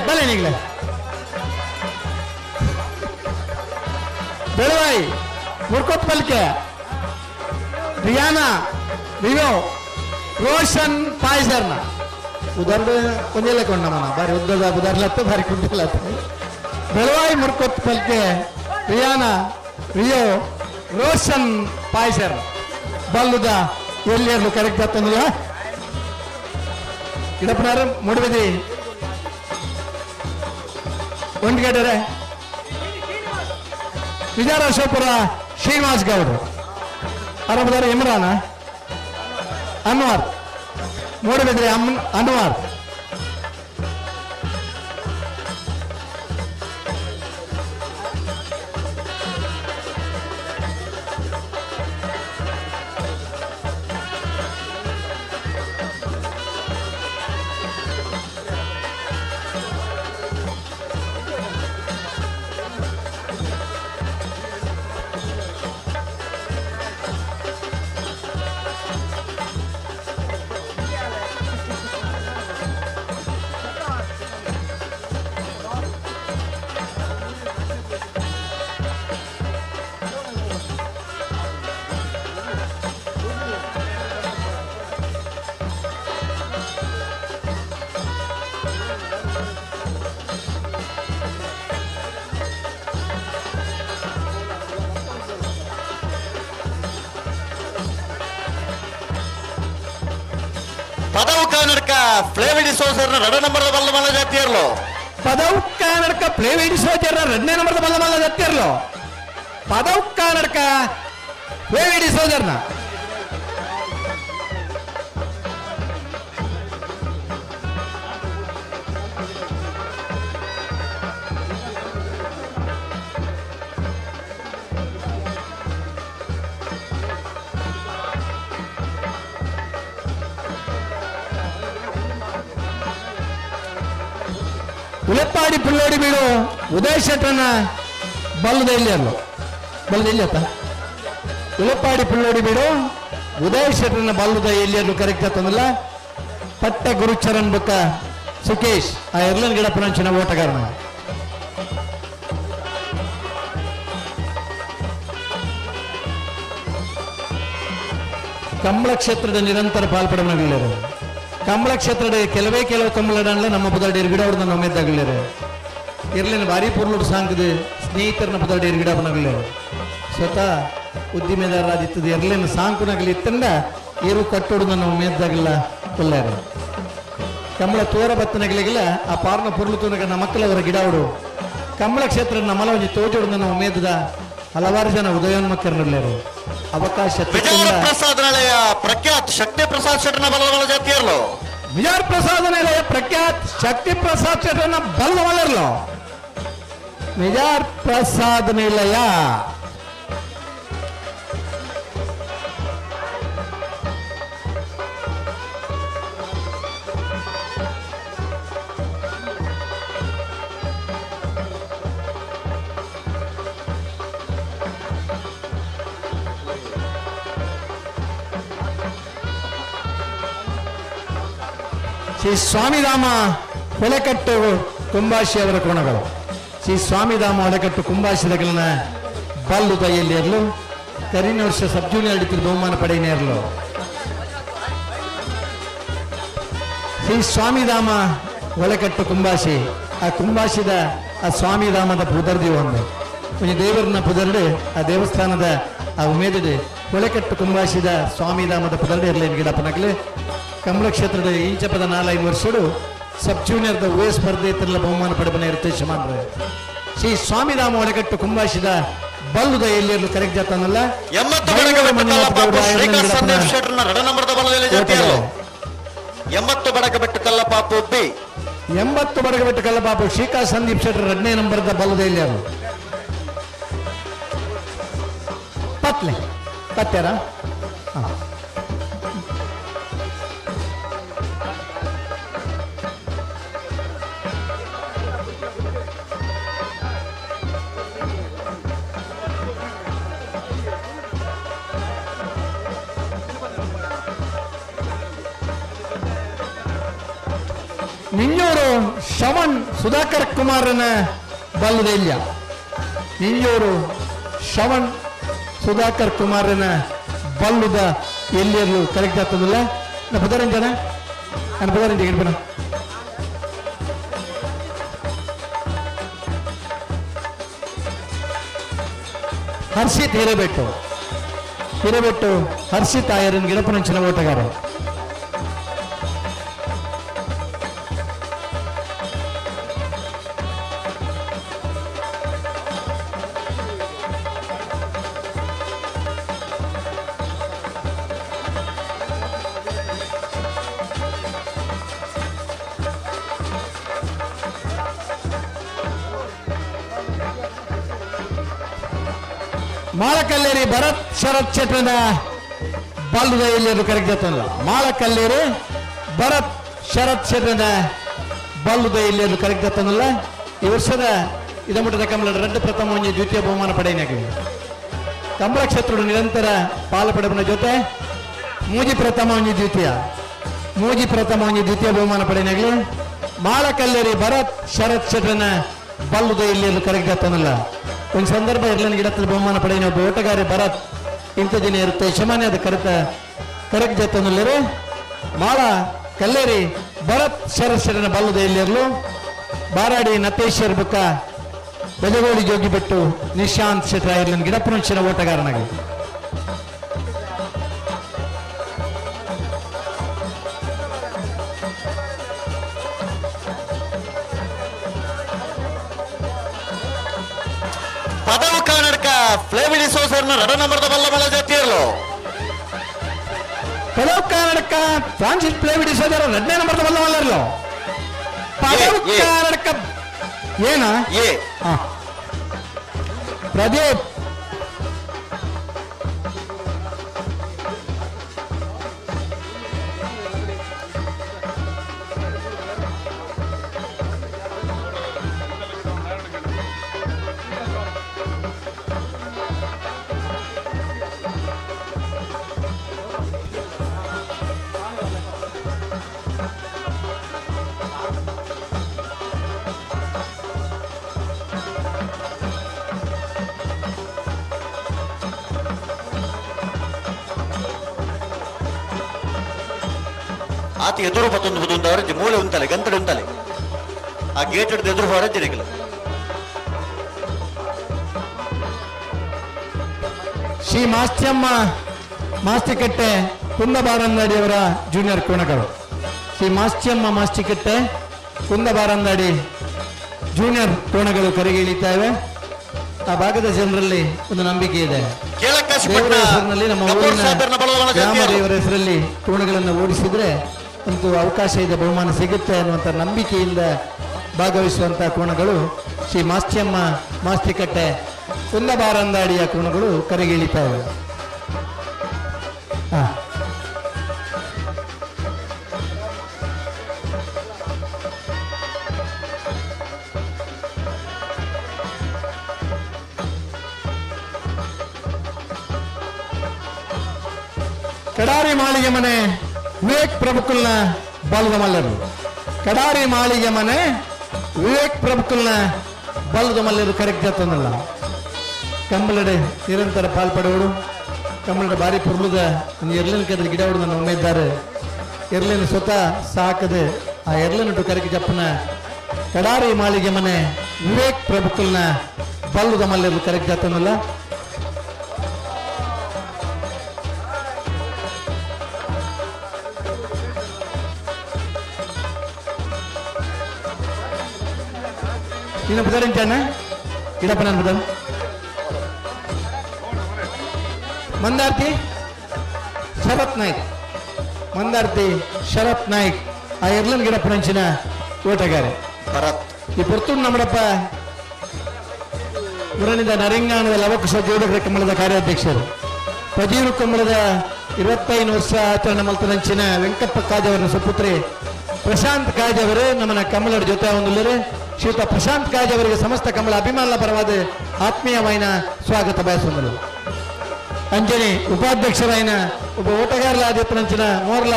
ಬಲೆ ನಿಗ್ಲೆ ಬೆಳವಾಯಿ ಮುರ್ಕೋತ್ ಪಲ್ಕೆ ರಿಯಾನಾ ರಿಯೋ ರೋಷನ್ ಪಾಯ್ಸರ್ನ ಉದಾಹರಣೆ ಕೊಂದಿಲ್ಲ ಕೊಂಡಮ್ಮನ ಬಾರಿ ಉದ್ದದ ಉದಾಹರಣೆ ಬಾರಿ ಕುಂದಿಲ್ಲ. ಬೆಳವಾಯಿ ಮುರ್ಕೋತ್ ಪಲ್ಕೆ ರಿಯಾನಾ ರಿಯೋ ರೋಷನ್ ಪಾಯ್ಸರ್ ಬಲ್ಲುದ ಎಲ್ಲಿಯರ್ಲು ಕರೆಕ್ಟ್ ಆಗ್ತಂದಿಲ್ಲ ಗಿಡಪ್ಪನಾರ ಮುಡಿಬಿದಿ ಒಂಡ್ಗಡೆರೆ ವಿಜಯ ಶಿವಪುರ ಶ್ರೀನಿವಾಸ್ ಗೌಡ್ರು ಅರಬದಾರ ಇಮ್ರಾನ ಅನ್ವಾರ್ ಮೂಡಬಿದ್ರೆ ಅನ್ವಾರ್ ಪದವು ಕನ್ನಡಕ ಫ್ಲೇವಿಡಿ ಸೋಸರ್ನ 2ನೇ ನಂಬರದ ಬಲ್ಲಮಲ್ಲ ಜಾತಿಯರ್ಲು. ಪದವು ಕನ್ನಡಕ ಫ್ಲೇವಿಡಿ ಸೋಸರ್ನ 2ನೇ ನಂಬರದ ಬಲ್ಲಮಲ್ಲ ಜಾತಿಯರ್ಲು. ಪದವು ಕನ್ನಡಕ ಫ್ಲೇವಿಡಿ ಸೋಸರ್ನ ಉಲೆಪ್ಪಾಡಿ ಪುಲ್ಲೋಡಿ ಬೀಡು ಉದಯ್ ಶೆಟ್ಟರ್ನ ಬಲ್ಲದ ಎಲ್ಲಿಯರ್ಲು ಬಲ್ಲದ ಅತ್ತ ಉಲೆಪ್ಪಾಡಿ ಪುಲ್ಲೋಡಿ ಬೀಡು ಉದಯ್ ಶೆಟ್ಟರ್ನ ಬಲ್ಲದ ಎಲ್ಲಿಯರ್ಲು ಕರೆಕ್ಟ್ ಆತಂದಿಲ್ಲ. ಪಟ್ಟೆ ಗುರುಚರಣ್ ಬುಕ್ಕ ಸುಕೇಶ್ ಆ ಎರ್ಲನ್ ಗಿಡಪ್ಪನಂಚಿನ ಓಟಗಾರನ ಕಂಬಳ ಕ್ಷೇತ್ರದ ನಿರಂತರ ಪಾಲ್ಪಡಮಗಳಿರು. ಕಂಬಳ ಕ್ಷೇತ್ರದ ಕೆಲವು ಕಂಬಳಡಲ್ಲ ನಮ್ಮ ಬುದಾಡಿ ಗಿಡ ಅವ್ರನ್ನ ನಮ್ಮೆದ್ದಾಗಲಿರು ಇರ್ಲಿನ ಭಾರಿ ಪುರ್ಲುಡು ಸಾಂಗದು ಸ್ನೇಹಿತರನ್ನ ಬುದಾಡಿ ಗಿಡ ಬನಗಳಿರು ಸ್ವತಃ ಉದ್ದಿಮೆದಾರರಾದಿತ್ತದು ಎರ್ಲಿನ ಸಾಂಕುನಗಲಿ ಇತ್ತಂದ ಇರು ಕಟ್ಟೋಡು ನನ್ನ ಮೇದ್ದಾಗಿಲ್ಲ ಕೊಲ್ಲಾರು ಕಂಬಳ ತೋರ ಬತ್ತನಗಳಿಗಿಲ್ಲ ಆ ಪಾರ್ನ ಪುರ್ಲು ತೂನಗ ನಮ್ಮ ಮಕ್ಕಳವರ ಗಿಡವಡು ಕಂಬಳ ಕ್ಷೇತ್ರ ನಮ್ಮಲ ಒಂಜಿ ತೋಜೋಡು ನನ್ನ ಉಮೇದದ ಹಲವಾರು ಜನ ಉದಯೋನ್ಮಕ್ಕರನಲ್ಲೇರು ಅವಕಾಶ ವಿಜಯ ಪ್ರಸಾದ್ ನಿಲಯ ಪ್ರಖ್ಯಾತ್ ಶಕ್ತಿ ಪ್ರಸಾದ್ ಶೆಟ್ಟರ್ನ ಬಲದ ಜಾತಿಯರ್ಲು ವಿಜಯ ಪ್ರಸಾದ್ ನಿಲಯ ಪ್ರಖ್ಯಾತ್ ಶಕ್ತಿ ಪ್ರಸಾದ್ ಶೆಟ್ಟರ್ನ ಬಲದ ಮಲ್ಲರ್ಲು ವಿಜಯ ಪ್ರಸಾದ್ ನಿಲಯ ಶ್ರೀ ಸ್ವಾಮಿಧಾಮ ಹೊಳೆಕಟ್ಟು ಕುಂಬಾಶಿ ಅವರ ಕೋಣಗಳು ಶ್ರೀ ಸ್ವಾಮಿಧಾಮ ಹೊಳೆಕಟ್ಟು ಕುಂಬಾಶಿದಗಳನ್ನ ಬಲ್ಲು ಕೈಯಲ್ಲಿ ಇರಲು ಕರಿನ ವರ್ಷ ಸಬ್ ಜೂನಿಯರ್ ಅಡಿತಿರು ಬಹುಮಾನ ಪಡೆಯನೇ ಇರಲು ಶ್ರೀ ಸ್ವಾಮಿಧಾಮ ಹೊಳೆಕಟ್ಟು ಕುಂಬಾಶಿ ಆ ಕುಂಬಾಶಿದ ಆ ಸ್ವಾಮಿಧಾಮದ ಪುದರ್ದಿ ಒಂದು ದೇವರನ್ನ ಪುದರ್ಡು ಆ ದೇವಸ್ಥಾನದ ಆ ಉಮೇದಿಡು ಹೊಳೆಕಟ್ಟು ಕುಂಬಾಶಿದ ಸ್ವಾಮಿಧಾಮದ ಪುದರ್ಡು ಇರಲಿ ಗಿಡಪ್ಪನಗ್ಲಿ ಕಮಲ ಕ್ಷೇತ್ರದ ಈಚಪದ 4-5 ವರ್ಷಗಳು ಸಬ್ ಜೂನಿಯರ್ದ ಉವೆ ಸ್ಪರ್ಧೆ ಇತರಲ್ಲ ಬಹುಮಾನ ಪಡೆಬನ ಇರುತ್ತೆ ಶಮಾನ್ರೆ ಶ್ರೀ ಸ್ವಾಮಿಧಾಮ ಒಳಗಟ್ಟು ಕುಂಬಾಶಿದ ಬಲ್ಲುದ ಎಲ್ಲಿಯಲ್ಲೂ ಕರೆಕ್ಟ್ ಜಾತನಲ್ಲ 80 ಬಡಕ ಬೆಟ್ಟು ಕಲ್ಲ ಪಾಪು ಬಿ 80 ಬಡಕ ಬೆಟ್ಟು ಕಲ್ಲ ಪಾಪು ಶ್ರೀಕಾಂತ್ ಸಂದೀಪ್ ಶೆಟ್ಟರ್ 2ನೇ ನಂಬರ್ದ ಬಲ್ಲುದ ಎಲ್ಲಿಯರು ಪತ್ಲೆ ಪತ್ಯಾರ ನಿಂಜೂರು ಶ್ರವಣ್ ಸುಧಾಕರ್ ಕುಮಾರನ ಬಲ್ಲುದ ಇಲ್ಲ ನಿಂಜೂರು ಶ್ರವಣ್ ಸುಧಾಕರ್ ಕುಮಾರನ ಬಲ್ಲುದ ಎಲ್ಲಿಯಲ್ಲೂ ಕರೆಕ್ಟ್ ಆಗ್ತದಲ್ಲ ನಾ ಪುದರಂಜನ ನಾನು ಪುದರಂಜ ಇರ್ಬೇನ ಹರ್ಷಿತ್ ಹಿರೇಬೆಟ್ಟು ಹರ್ಷಿತ್ ಆಯರನ್ ಗಿಡಪನಂಚಿನ ಓಟಗಾರ ಮಾಳಕಲ್ಲೇರಿ ಭರತ್ ಶರತ್ ಶೆಟ್ಟರ್ನ ಬಲ್ಲುದ ಎಲ್ಲಿಯರು ಕರೆಕ್ಟ್ ಜಾತನಲ್ಲ ಮಾಳಕಲ್ಲೇರಿ ಭರತ್ ಶರತ್ ಶೆಟ್ಟರ್ನ ಬಲ್ಲುದ ಎಲ್ಲಿಯರು ಕರೆಕ್ಟ್ ಜಾತನಲ್ಲ ಈ ವರ್ಷದ ಇದಮಠದ ಕಮಲ ರೆಡ್ ಪ್ರಥಮ ಒಂಜಿ ದ್ವಿತೀಯ ಬಹುಮಾನ ಪಡೆಯನಾಗಿದೆ ಕಮಲ ಕ್ಷೇತ್ರ ನಿರಂತರ ಪಾಲು ಪಡೆಬನ ಜೊತೆ ಮೂಜಿ ಪ್ರಥಮ ಒಂಜಿ ದ್ವಿತೀಯ ಬಹುಮಾನ ಪಡೆಯನಾಗಲಿ ಮಾಳಕಲ್ಲೇರಿ ಭರತ್ ಶರತ್ ಶೆಟ್ಟರ್ನ ಬಲ್ಲುದ ಎಲ್ಲಿಯರು ಕರೆಕ್ಟ್ ಜಾತನಲ್ಲ ಒಂದು ಸಂದರ್ಭ ಇರಲಿನ ಗಿಡത്തിൽ ಬಹುಮಾನ ಪಡೆಯ ಒಬ್ಬ ಓಟಗಾರಿ ಭರತ್ ಇಂಥ ದಿನ ಇರುತ್ತೆ ಶಮಾನ್ಯದ ಕರೆಕ್ಟ್ ಜೊತೆನಲ್ಲಿರು ಮಾಳ ಕಲ್ಲೇರಿ ಭರತ್ ಶರಶರನ ಬಲ್ಲುದ ಎಲ್ಲಿರಲು ಬಾರಾಡಿ ನತೇಶ್ವರ್ ಬುಕ್ಕ ಬೆಳಗೋಳಿ ಜೋಗಿ ಬಿಟ್ಟು ನಿಶಾಂತ್ ಶೆಟ್ರ ಇರ್ಲಿನ ಗಿಡಪುರಂಚಿನ ಓಟಗಾರನಾಗಿ ಪದವು ಕರ್ನಾಟಕ ಫ್ಲೇವಿಡಿ ಸೋಸರ್ನ 2 ನಂಬರ್ದ ಬಲ್ಲ ಜಾತಿಯರ್ಲು ಪದವು ಕರ್ನಾಟಕ ಫ್ರಾನ್ಸಿಸ್ ಫ್ಲೇವಿಡಿ ಸೋದರ 2ನೇ ನಂಬರ್ದ ಬಲ್ಲ ಮಲ್ಲರ್ಲು ಪದವು ಕರ್ನಾಟಕ ಏನ ಪ್ರದೀಪ್ ಆತ ಎದುರು ಮತ್ತೊಂದು ಬುದುಂದವರ ಮೂಳೆ ಉಂಟಲೆ ಗಂತಡೆ ಉಂಟಲೆ ಆ ಗೇಟ್ ಹಿಡಿದು ಎದುರು ಹೊರ ಜನಿಗಿಲ್ಲ ಶ್ರೀ ಮಾಸ್ತ್ಯಮ್ಮ ಮಾಸ್ತಿಕಟ್ಟೆ ಕುಂದಬಾರಂದಾಡಿಯವರ ಜೂನಿಯರ್ ಕೋಣಗಳು ಶ್ರೀ ಮಾಸ್ತ್ಯಮ್ಮ ಮಾಸ್ತಿಕಟ್ಟೆ ಕುಂದಬಾರಂದಾಡಿ ಜೂನಿಯರ್ ಕೋಣಗಳು ಕರೆಗೆ ಇಳಿತಾವೆ ಆ ಭಾಗದ ಜನರಲ್ಲಿ ಒಂದು ನಂಬಿಕೆ ಇದೆ. ಕೇಳಕ್ಕಾಸಿಪಟ್ಟ ದೇವರ ಹೆಸರಿನಲ್ಲಿ ನಮ್ಮ ಕಪೂರ್ ಊರಿನ ಸಾಹೇಬರನ್ನ ಬಲವನ ಗ್ರಾಮ ಜೊತೆಯರು. ದೇವರ ಹೆಸರಲ್ಲಿ ಕೋಣಗಳನ್ನು ಓಡಿಸಿದ್ರೆ ಒಂದು ಅವಕಾಶ ಇದೆ, ಬಹುಮಾನ ಸಿಗುತ್ತೆ ಅನ್ನುವಂಥ ನಂಬಿಕೆಯಿಂದ ಭಾಗವಹಿಸುವಂತಹ ಕೋಣಗಳು ಶ್ರೀ ಮಾಸ್ತಿಯಮ್ಮ ಮಾಸ್ತಿಕಟ್ಟೆ ಕುಂದಬಾರಂದಾಡಿಯ ಕೋಣಗಳು ಕರೆಗಿಳಿತಾ ಇವೆ. ಕಡಾರಿ ಮಾಳಿಗೆ ಮನೆ ವಿವೇಕ್ ಪ್ರಭುಕುಲ್ನ ಬಲದ ಮಲ್ಲರು. ಕಡಾರಿ ಮಾಳಿಗೆ ಮನೆ ವಿವೇಕ್ ಪ್ರಭುಕುಲ್ನ ಬಲದ ಮಲ್ಲರು ಕರೆಕ್ಟ್ ಜಾತನಲ್ಲ. ಕಂಬಳಡೆ ನಿರಂತರ ಪಾಲ್ಪಡುವಳು. ಕಂಬಳಡೆ ಬಾರಿ ಪುರ್ಲುದ ಒಂದು ಎರ್ಲಿನ ಕದ್ರ ಗಿಡ ಹೊಡೆದು ನನ್ನ ಒಮ್ಮೆ ಇದ್ದಾರೆ. ಎರ್ಲಿನ ಸ್ವತಃ ಸಾಕದೆ ಆ ಎರ್ಲಿನಟ್ಟು ಕರೆಕ್ಟ್ ಜಪ್ಪನ ಕಡಾರಿ ಮಾಳಿಗೆ ಮನೆ ವಿವೇಕ್ ಪ್ರಭುಕುಲ್ನ ಬಲ್ಲದ ಮಲ್ಲರು ಕರೆಕ್ಟ್ ಜಾತನಲ್ಲ. Ini betul rencana? Kita pernah betul. Mandarti Sharat Naik. Mandarti Sharat Naik. Ireland kita pernah Cina. Wotagare. Barat. Di Portun namrapa. Muranida Naringan lavak sajoda kamalada karya adhyakshara. Pajiru kamalada 25 ವರ್ಷ ಆಚರಣೆ ಮಾಡ್ತಾನೆ Cina. Venkatappa ಕಾಜವರ ಸುಪುತ್ರಿ Prashant cause ಅವರೇ ನಮ್ಮನ್ನ ಕಮಲರ ಜೊತೆ ಹೊಂದಲಿದ್ದಾರೆ. ಶ್ರೀಯುತ Prashant cause ಅವರಿಗೆ ಸಮಸ್ತ ಕಮಲ ಅಭಿಮಾನ ಪರವಾದ ಆತ್ಮೀಯವಾದ ಸ್ವಾಗತ ಬಯಸುತ್ತೇನೆ. ಅಂಜನಿ ಉಪಾಧ್ಯಕ್ಷರಾಯಿನ ಒಬ್ಬ ಓಟಗಾರರಾದಿತ್ತಂಚಿನ ಮೋರ್ಲ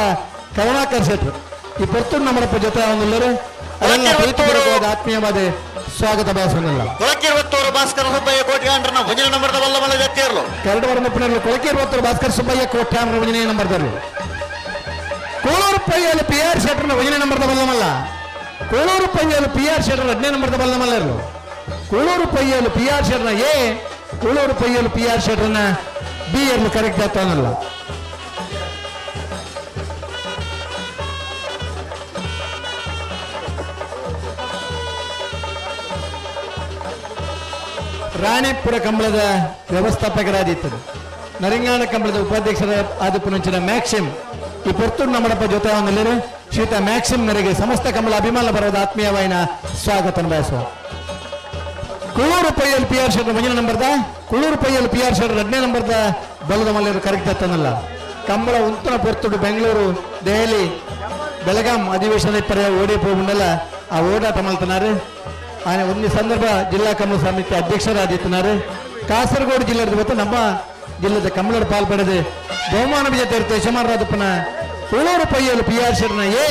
ಕರುಣಾಕರ್ ಶೆಟ್ರು ಈ ಪೊರ್ತೂರು ನಮ್ಮಪ್ಪ ಜೊತೆ ಹೊಂದಲಿದ್ದಾರೆ. ಅದೆಲ್ಲ ಪ್ರೀತಿಪೂರ್ವಕವಾದ ಆತ್ಮೀಯವಾದ ಸ್ವಾಗತ ಬಯಸುತ್ತೇನೆ. ಕೊಳಕಿರುವತ್ತೂರು ಭಾಸ್ಕರ ಸುಬ್ಬಯ್ಯ ಕೋಟ್ಯಾಂಡ್ರನ ಭಜನೆ ನಂಬರ್ದ ಬಲ್ಲಮಲ್ಲ ಜೊತೆಯರ್ಲು ಕರಡು ಮುಪ್ಪಿನಲ್ಲಿ ಕೊಳಕಿರುವತ್ತೂರು ಭಾಸ್ಕರ ಸುಬ್ಬಯ್ಯ ಕೋಟ್ಯಾಂಡ್ರ ಭಜನೆ ನಂಬರ್ದರು. ಕೋಳೂರು ಪೈಯಲ್ಲಿ PR ಶೆಟ್ರನ ಭಜನೆ ನಂಬರ್ದ ಬಲ್ಲಮಲ್ಲ. ಕೋಳೂರು ಪೈಯಲ್ಲಿ PR ಶೆಟ್ರ 10ನೇ ನಂಬರ್ದ ಬಲ್ಲಮಲ್ಲ ಇರಲು. ಕೋಳೂರು ಪೈಯಲ್ಲಿ PR ಶೆಟ್ರನ ಎ, ಕೋಳೂರು ಪೈಯಲ್ಲಿ PR ಶೆಟ್ರನ ಬಿ ಇರಲು ಕರೆಕ್ಟ್ ಆಗ್ತಾನಲ್ಲ. ರಾಣಿಪುರ ಕಂಬಳದ ವ್ಯವಸ್ಥಾಪಕರಾದಿದ್ದರು. ನರಿಂಗಾಣ ಕಂಬಳದ ಉಪಾಧ್ಯಕ್ಷರ ಆದಿಪುನಂಚಿನ ಮ್ಯಾಕ್ಸಿಮ್ ಈ ಪೊರ್ತೂರು ನಮ್ಮಪ್ಪ ಜೊತೆ ಹೊಂದಲಿದ್ದಾರೆ. ಶ್ರೀಯುತ ಮ್ಯಾಕ್ಸಿಮ್ ನರಿಗೆ ಸಮಸ್ತ ಕಮಲ ಅಭಿಮಾನ ಬರೋದ ಆತ್ಮೀಯವಾಯಿನ ಸ್ವಾಗತ ಬಯಸುವ. ಕುಳೂರು ಪೈಯಲ್ಲಿ PR ಶೆಟ್ರ ಭಜನೆ ನಂಬರ್ದ ಕುಳೂರು ಪೈಯಲ್ಲಿ PR ಶೆಟ್ರ 10ನೇ ನಂಬರ್ದ ಬಲದ ಮಲ್ಲರು ಕರೆಕ್ಟ್ ಆಗ್ತಾನಲ್ಲ. ಕಂಬಳ ಉಂತನ ಪೊರ್ತುಡು ಬೆಂಗಳೂರು ದೆಹಲಿ ಬೆಳಗಾಂ ಅಧಿವೇಶನ ಪರ್ಯ ಓಡಿ ಹೋಗ್ಬಿಡಲ್ಲ ಆ ಓಡಾಟ ಮಾಡ್ತಾನಾರೆ. ఆయన ಒಂದು ಸಂದರ್ಭ ಜಿಲ್ಲಾ ಕಮಲ ಸಮಿತಿ ಅಧ್ಯಕ್ಷರಾದಿತ್ತನಾರೆ. ಕಾಸರಗೋಡು ಜಿಲ್ಲೆ ಇವತ್ತು ನಮ್ಮ ಜಿಲ್ಲೆದ ಕಮಲರು ಪಾಲ್ಪಡೆದು ಬಹುಮಾನ ವಿಜೇತ ಇರುತ್ತೆ ಯಶಮಾನರಾದಪ್ಪನ ಉಳೂರು ಪೈಯಲ್ಲಿ PR ಶೆಟ್ರನ ಎ,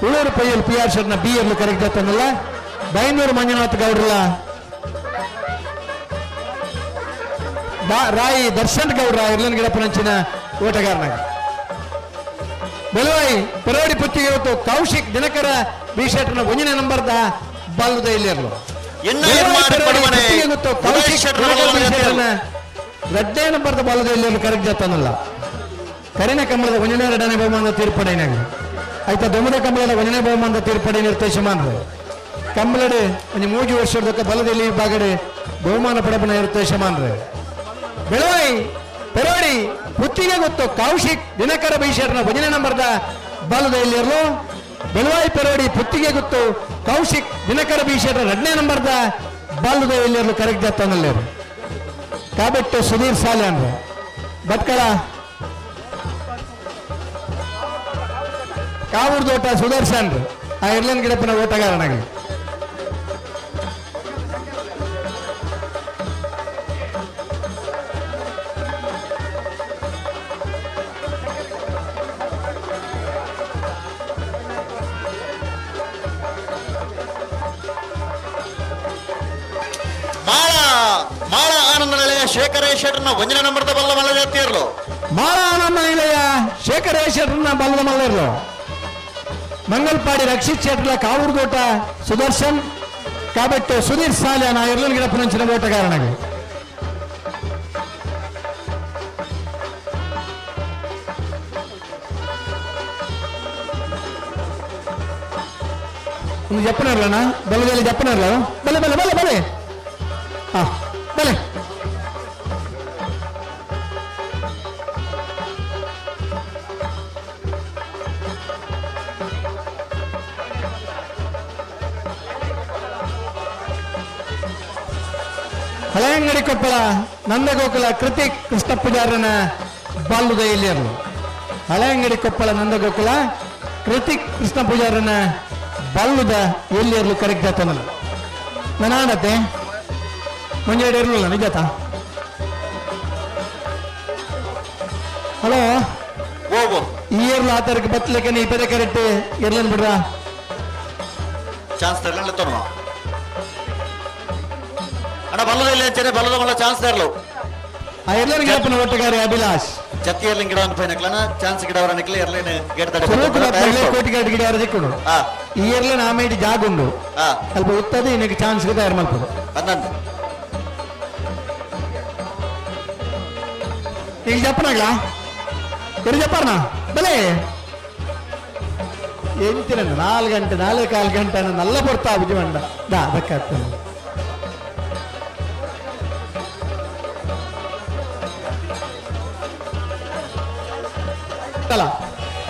ಉಳೂರು ಪೈಯಲ್ಲಿ PR ಶೆಟ್ರನ ಬಿ ಇರಲು ಕರೆಕ್ಟ್ ಆಗ್ತಾನಲ್ಲ. ಬೈನೂರು ಮಂಜುನಾಥ್ ಗೌಡ್ರಲ್ಲ ರಾಯಿ ದರ್ಶನ್ ಗೌಡ್ರ ಇರ್ಲನ್ ಗಿಡಪ್ಪನಂಚಿನ ಓಟಗಾರನಾಗ ಬೆಲವಾಯಿ ಪೆರೋಡಿ ಪುತ್ತಿಗೆ ಇವತ್ತು ಕೌಶಿಕ್ ದಿನಕರ ಬಿ ಶೆಟ್ರನ 1ನೇ ನಂಬರ್ದ ಬಾಲ್ದ ಇಲ್ಲಿ ಇರಲು. ಕೌಶಿಕ್ 2ನೇ ನಂಬರ್ದ ಬಾಲ್ದ ಇಲ್ಲಿ ಕರೆಕ್ಟ್ ಜಾತಾನಲ್ಲ. ಕರಿನ ಕಮಲದ 1ನೇ 2ನೇ ಬಹುಮಾನದ ತೀರ್ಪಡೆನಾಗ ಆಯ್ತಾ. ದೊಮ್ಮದ ಕಮಲದ 1ನೇ ಬಹುಮಾನದ ತೀರ್ಪಡೆ ನಿರ್ದೇಶಮಾನ್ರೆ ಕಮಲಡೆ ಒಂದು 3 ವರ್ಷದ ಬಲದಲ್ಲಿ ಬಾಗಡೆ ಬಹುಮಾನ ಪಡಬನ ನಿರ್ದೇಶಮಾನ್ರೆ ಬೆಳವಾಯಿ ಪೆರೋಡಿ ಪುತ್ತಿಗೆ ಗೊತ್ತು ಕೌಶಿಕ್ ದಿನಕರ ಬೈಶರ್ನ 1ನೇ ನಂಬರ್ದ ಬಾಲದ ಇಲ್ಲಿ ಇರಲು. ಬೆಳವಾಯಿ ಪೆರೋಡಿ ಪುತ್ತಿಗೆ ಗೊತ್ತು ಕೌಶಿಕ್ ದಿನಕರ ಬೀಶರ್ನ 2ನೇ ನಂಬರ್ದ ಬಾಲದ ಇಲ್ಲಿ ಇರಲು ಕರೆಕ್ಟ್ ಜಾತಾನಲ್ಲಿ ಕಾಬೆಟ್ಟು ಸುಧೀರ್ ಸಾಲೆ ಅಂದ್ರೆ ಭಟ್ಕಳ ಕಾವೂರ್ದೋಟ ಸುದರ್ಶನ್ ಆ ಇರ್ಲನ್ ಗಿಡಪ್ಪನ ಓಟಗಾರನಾಗಿ ಮಾಳ ಆನಂದ ನಿಲಯ ಶೇಖರೇಶ್ ಶೆಟ್ರನ 1ನೇ ನಂಬರ್ದ ಬಲ್ಲ ಮಲ್ಲ ಜಾತಿಯರ್ಲು. ಮಾಳ ಆನಂದ ನಿಲಯ ಶೇಖರೇಶ್ ಶೆಟ್ರನ ಬಲ್ಲದ ಮಲ್ಲ ಇರಲು. ಮಂಗಲ್ಪಾಡಿ ರಕ್ಷಿತ್ ಶೆಟ್ರಲ ಕಾವೂರ್ದೋಟ ಸುದರ್ಶನ್ ಕಾಬೆಟ್ಟು ಸುಧೀರ್ ಸಾಲೆ ನಾ ಇರ್ಲನ್ ಗಿಡಪ್ಪನಂಚಿನ ಓಟಗಾರನಾಗಿ ಒಂದು ಜಪ್ಪನ ಇರಲಣ್ಣ ಬಲದಲ್ಲಿ ಜಪ್ಪನ ಇರಲ್ಲ. ಬಲೆ ಬಲೆ ಬಲೆ ಬಲೆ ಬಲೆ ಹಳೆಯಂಗಡಿ ಕೊಪ್ಪಳ ನಂದಗೋಕುಲ ಕೃತಿಕ್ ಕೃಷ್ಣ ಪೂಜಾರನ ಬಾಲುದ ಎಲ್ಲಿಯರು. ಹಳೆಯಂಗಡಿ ಕೊಪ್ಪಳ ನಂದಗೋಕುಲ ಕೃತಿಕ್ ಕೃಷ್ಣ ಪೂಜಾರನ ಬಾಲುದ ಎಲ್ಲಿಯರ್ಲು ಕರೆಕ್ಟ್ ಆತನಲ್ಲ ನಾನು ಆಡತ್ತೆ ಮುಂಜಾನೆ ಇರಲಿಲ್ಲ ನಿಜಾತ. ಹಲೋ ಈ ಇಯರ್ಲು ಆ ತಾರೀಕು ಬತ್ತಲಿಕ್ಕೆ ನೀ ಪದ ಕರೆಕ್ಟ್ ಇರ್ಲನ್ ಬಿಡ್ರ ಚಾನ್ಸ್ ತರಲಿಲ್ಲ ತೋಣ ಅಣ್ಣ ಬಲ್ಲದಲ್ಲಿ ಅಂಚನೆ ಬಲ್ಲದ ಮಲ್ಲ ಚಾನ್ಸ್ ತರಲು ಆ ಎಲ್ಲರಿಗೆ ಅಪ್ಪನ ಒಟ್ಟಗಾರಿ ಅಭಿಲಾಷ್ ಜತ್ತಿಯರ್ಲಿ ಗಿಡ ಅನ್ಪೈನಕ್ಲನ ಚಾನ್ಸ್ ಗಿಡವರ ನಿಕ್ಲಿ ಎರ್ಲೇನು ಗೇಟ್ ತಡೆ ಕೋಟಿ ಗಾಡಿ ಗಿಡ ಅವರದಿಕ್ಕೊಂಡು ಈ ಇಯರ್ಲ ನಾಮೇಡಿ ಜಾಗುಂಡು ಅಲ್ಪ ಉತ್ತದೆ ಇನ್ನಕ್ಕೆ ಚಾನ್ಸ್ ತಯಾರು ಮಾಡ್ಬೋದು ಅದನ್ನ ಈಗ ಜಪ್ಪನಾಗ್ಲ ಕೊಡಿ ಜಪ್ಪರ್ನ ಬಲೆ ಎಂತಿನ 4 ಗಂಟೆ 4 ಗಂಟೆ ನಲ್ಲ ಬರ್ತಾ ವಿಜಯವಂಡ ಅದಕ್ಕಾಗ್ತದೆ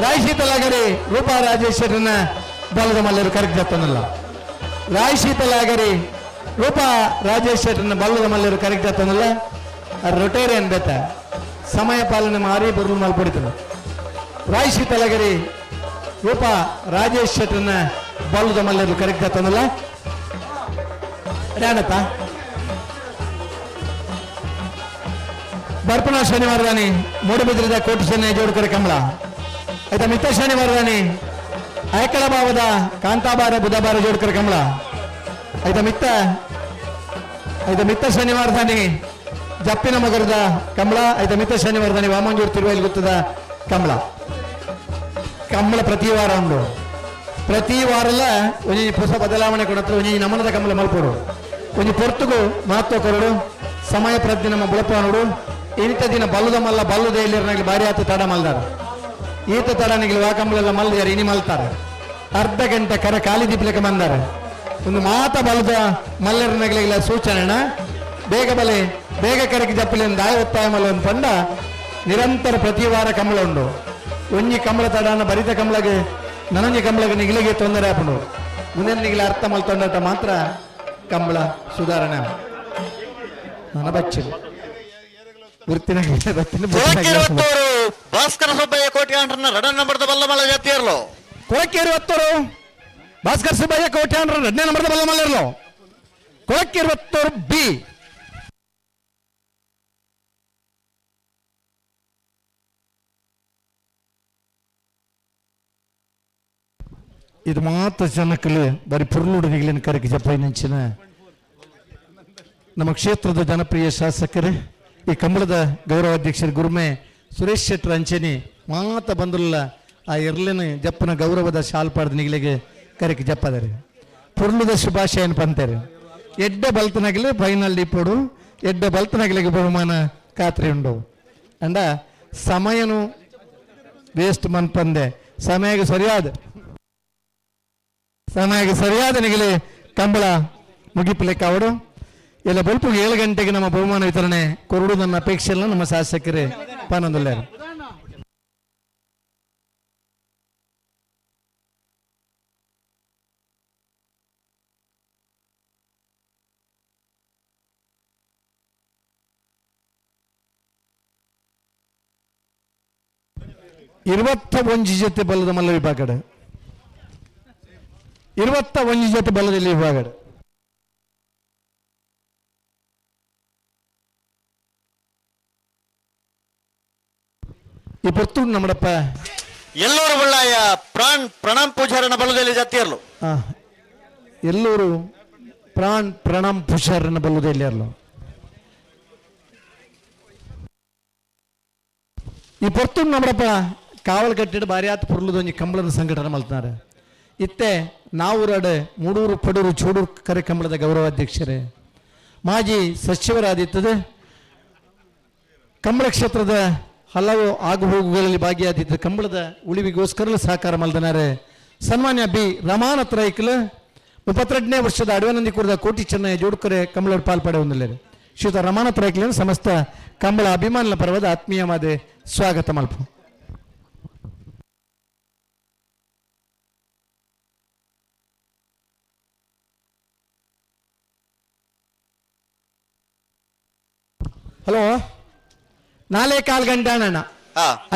ರಾಯಶೀತಲಾಗರಿ ರೂಪಾ ರಾಜೇಶ್ವರನ ಬಲದ ಮಲ್ಲರು ಕರೆಕ್ಟ್ ಜತ್ತನಲ್ಲ. ರಾಯಶೀತಲಾಗರಿ ರೂಪಾ ರಾಜೇಶ್ವರನ ಬಲ್ಲದ ಮಲ್ಲರು ಕರೆಕ್ಟ್ ಜತ್ತನಲ್ಲ. ರೊಟೇರಿಯನ್ ಬೇತ ಸಮಯ ಪಾಲನೆ ಮಾರಿ ಬರು ಮಲ್ಪಡಿತನು. ರಾಯಶೀತಲಾಗರಿ ರೂಪಾ ರಾಜೇಶ್ವರನ ಬಲ್ಲದ ಮಲ್ಲರು ಕರೆಕ್ಟ್ ಜತ್ತನಲ್ಲ. ರ್ಯಾಣತ ಬರ್ಪಣ ಶನಿವಾರದಾನಿ ಮೂಡಬಿದ್ರದ ಕೋಟಿ ಚೆನ್ನೈ ಜೋಡ್ಕರ ಕಮಲ ಆಯ್ತಾ. ಮಿತ್ತ ಶನಿವಾರದಾನಿ ಆಯಕಳ ಭಾವದ ಕಾಂತಾಬಾರ ಬುಧಬಾರ ಜೋಡ್ಕರ ಕಮಲ ಆಯ್ತಾ. ಮಿತ್ತ ಶನಿವಾರದಾನಿ ಜಪ್ಪಿನ ಮಗರದ ಕಮಲ ಆಯ್ತಾ. ಮಿತ್ತ ಶನಿವಾರದಾನಿ ವಾಮಂಜೂರು ತಿರುವಲ್ಲಿ ಗೊತ್ತದ ಕಮಲ ಪ್ರತಿ ವಾರ ಉಂಡು. ಪ್ರತಿ ವಾರಲ್ಲ ಒಂಜಿ ಹೊಸ ಬದಲಾವಣೆ ಕೊಡತ್ರ ಒಂಜಿ ನಮನದ ಕಮಲ ಮಲ್ಪೋಡು ಒಂಜಿ ಪೊರ್ತುಗು ಮಹತ್ವ ಕೊರಡು ಸಮಯ ಪ್ರಜ್ಞೆ ನಮ್ಮ ಬುಳಪ ನೋಡು. ಇಂಥ ದಿನ ಬಲ್ಲುದ ಮಲ್ಲ ಬಲ್ಲುದ ಎಲ್ಲಿರನಾಗ್ಲಿ ಭಾರಿ ಆತ ತಡ ಮಲ್ದಾರ ಈತ ತಡನಿಗ್ಲಿ ವಾಕಂಬಳೆಲ್ಲ ಮಲ್ದಾರೆ ಇನಿ ಮಲ್ತಾರೆ. ಅರ್ಧ ಗಂಟೆ ಕರ ಖಾಲಿ ದೀಪಲೆಕ್ಕ ಬಂದಾರೆ. ಒಂದು ಮಾತ ಬಲ್ಲುದ ಮಲ್ಲರನಾಗ್ಲಿಲ್ಲ ಸೂಚನೆ ಬೇಗ ಬಲೆ ಬೇಗ ಕರೆಗೆ ಜಪ್ಪಲಿ ದಾಯ ಒತ್ತಾಯ ಮಲ್ಲ ಒಂದು ಪಂಡ ನಿರಂತರ ಪ್ರತಿ ವಾರ ಕಮಲ ಉಂಡು. ಒಂಜಿ ಕಮಲ ತಡನ ಬರಿತ ಕಮಲಗೆ ನನಂಜಿ ಕಮಲಗೆ ನಿಗಿಲಿಗೆ ತೊಂದರೆ ಹಾಕೊಂಡು ಮುಂದೆ ನಿಗಿಲ ಅರ್ಥ ಮಲ್ತೊಂಡಟ ಮಾತ್ರ ಕಮಲ ಸುಧಾರಣೆ ನನ್ನ ಬಚ್ಚಿಲ್ಲ ಭಾಸ್ಕರ ಸುಬ್ಬಯ್ಯ ಕೋಟ್ಯಾಂಡ್ರನ ರಡ ನಂಬರ್ದ ಬಲ್ಲಮಲ್ಲ ಜಾತಿಯರ್ಲು ಕೊಳಕ್ಕೇರು ಹತ್ತೋರು ಭಾಸ್ಕರ್ ಸುಬ್ಬಯ್ಯ ಕೋಟ್ಯಾಂಡ್ರ 2ನೇ ನಂಬರ್ದ ಬಲ್ಲಮಲ್ಲ ಇರ್ಲು ಕೊಳಕ್ಕೇರು ಹತ್ತೋರು ಬಿ. ಇದು ಮಾತ್ರ ಜನಕ್ಕಲು ಬರೀ ಪುರ್ಲುಡಿನ ಕರೆಗೆ ಜಪ್ಪೈನಂಚಿನ ನಮ್ಮ ಕ್ಷೇತ್ರದ ಜನಪ್ರಿಯ ಶಾಸಕರು ಈ ಕಂಬಳದ ಗೌರವಾಧ್ಯಕ್ಷರು ಗುರುಮೆ ಸುರೇಶ್ ಶೆಟ್ಟರ್ ಅಂಚೆನಿ ಮಾತ ಬಂದಿಲ್ಲ ಆ ಎರ್ಲಿನ ಜಪ್ಪನ ಗೌರವದ ಶಾಲ್ ಪಾಡ್ದ ನಿಗಲಿಗೆ ಕರೆಗೆ ಜಪ್ಪದಾರೆ ಪುರ್ಲುದ ಶುಭಾಶಯನ ಪಂತಾರೆ. ಎಡ್ಡ ಬಲ್ತನಾಗಲಿ ಫೈನಲ್ ಡಿಪೋಡು ಎಡ್ಡ ಬಲ್ತನಾಗಲಿಗೆ ಬಹುಮಾನ ಖಾತ್ರಿ ಉಂಡು ಅಂಡ ಸಮಯನು ವೇಸ್ಟ್ ಮನ್ಪಂದೆ ಸಮಯಕ್ಕೆ ಸರಿಯಾದ ನಿಗಲಿ ಕಂಬಳ ಮುಗಿಪಲೆಕ್ಕ ಅವಡು ಎಲ್ಲ ಬಲ್ಪು 7 ಗಂಟೆಗೆ ನಮ್ಮ ಬಹುಮಾನ ವಿತರಣೆ ಕೊರಡು ನನ್ನ ಅಪೇಕ್ಷೆ ಎಲ್ಲ ನಮ್ಮ ಶಾಸಕರೇ ಪಾನಂದಲ್ಲ. ಜೊತೆ ಬಲ್ಲದ ಮಲ್ಲ ವಿಭಾಗಡ 21 ಜೊತೆ ಬಲ್ಲದಲ್ಲಿ ವಿಭಾಗಡ ಈ ಪೊತ್ತು ನಮ್ಮಡಪ್ಪ ಎಲ್ಲೂರು ಬಳ್ಳಾಯ ಪ್ರಣಾಮ್ ಪೂಜಾರನ ಬಲದಲ್ಲಿ ಜಾತಿಯರ್ಲು ಎಲ್ಲೂರು ಪ್ರಣಾಮ್ ಪೂಜಾರನ ಬಲ್ಲದಲ್ಲಿ ಅರ್ಲು ಈ ಪೊತ್ತು ನಮ್ಮಡಪ್ಪ ಕಾವಲ್ ಕಟ್ಟಿಡ ಬಾರಿ ಆತ ಪುರ್ಲದೊಂಜಿ ಕಂಬಳದ ಸಂಘಟನೆ ಮಲ್ತಾರೆ. ಇತ್ತೆ ನಾವೂರಾಡೆ ಮೂಡೂರು ಪಡೂರು ಚೂಡೂರು ಕರೆ ಕಂಬಳದ ಗೌರವಾಧ್ಯಕ್ಷರೇ ಮಾಜಿ ಸಚಿವರಾದಿತ್ತದ ಕಂಬಳ ಕ್ಷೇತ್ರದ ಹಲವು ಆಗುಹೋಗುಗಳಲ್ಲಿ ಭಾಗಿಯಾದಿದ್ದ ಕಂಬಳದ ಉಳಿವಿಗೋಸ್ಕರ ಸಹಕಾರ ಮಲ್ದನಾರೆ ಸನ್ಮಾನ್ಯ ಬಿ ರಮಾನಾಥ್ ರೈಕಲ್ 32ನೇ ವರ್ಷದ ಅಡವನಂದಿ ಕುರದ ಕೋಟಿ ಚೆನ್ನೈ ಜೋಡ್ಕರೆ ಕಂಬಳ ಪಾಲ್ಪಡೆ ಹೊಂದಲೇರು ಶ್ರೀಯುತ ರಮಾನಾಥ್ ರೈಕ್ಲಿನ ಸಮಸ್ತ ಕಂಬಳ ಅಭಿಮಾನಿಗಳ ಪರವಾದ ಆತ್ಮೀಯವಾದ ಸ್ವಾಗತ ಮಲ್ಪು. ಹಲೋ 4:15 ಗಂಟೆ ಅಣ್ಣ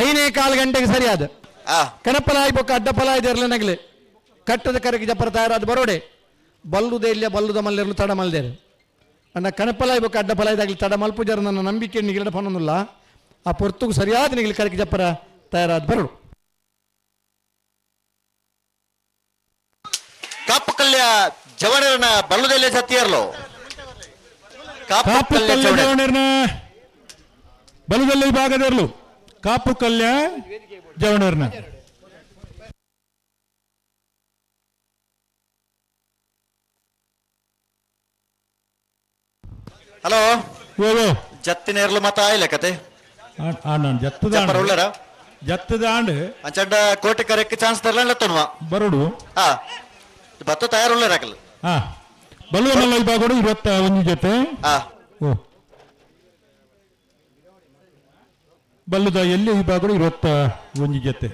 5:15 ಗಂಟೆಗೆ ಸರಿಯಾದ ಕಣಪಲಾಯಿ ಬೊಕ್ಕ ಅಡ್ಡಪಲಾಯಿ ದೇರ್ಲ ನಗಲೆ ಕಟ್ಟದ ಕರೆಗೆ ಜಪ್ಪರ ತಯಾರಾದ ಬರೋಡೆ ಬಲ್ಲುದೇ ಇಲ್ಲ ಬಲ್ಲುದ ಮಲ್ಲೆರ್ಲು ತಡ ಮಲ್ದೇರು ಅಣ್ಣ ಕಣಪಲಾಯಿ ಬೊಕ್ಕ ಅಡ್ಡಪಲಾಯಿದಾಗಲಿ ತಡ ಮಲ್ಪುಜಾರ ನನ್ನ ನಂಬಿಕೆ ನಿಗಿಡ ಪನ್ನೊಂದಿಲ್ಲ ಆ ಪೊರ್ತುಗೂ ಸರಿಯಾದ ನಿಗಲಿ ಕರೆಗೆ ಜಪ್ಪರ ತಯಾರಾದ ಬರೋಡು. ಕಾಪು ಕಲ್ಯ ಜವಣರನ ಬಲ್ಲುದೆಲ್ಲ ಸತ್ತಿಯರ್ಲು ಕಾಪು ಕಲ್ಯ ಜವಣರ್ನ ಬಲುದಲ್ಲಿ ಭಾಗದರ್ಲು ಕಾಪು ಕಲ್ಯ ಜವಣರ್ನ ಹಲೋ ಓ ಜತ್ತಿನೇರ್ಲು ಮತ ಆಯ್ಲ ಕತೆ ಜತ್ತದ ಜತ್ತದ ಆಂಡ್ ಅಂಚಂಡ ಕೋಟಿ ಕರೆಕ್ಕೆ ಚಾನ್ಸ್ ತರಲ್ಲ ತನ್ವ ಬರೋಡು ಬತ್ತ ತಯಾರುಳ್ಳರಾಕಲ್ಲ ಬಲುವಲ್ಲ ಈ ಭಾಗಡು 21 ಜೊತೆ ಓ ಬಲ್ಲುದ ಎಲ್ಲಿ ಈ ಭಾಗಡು 21 ಜೊತೆ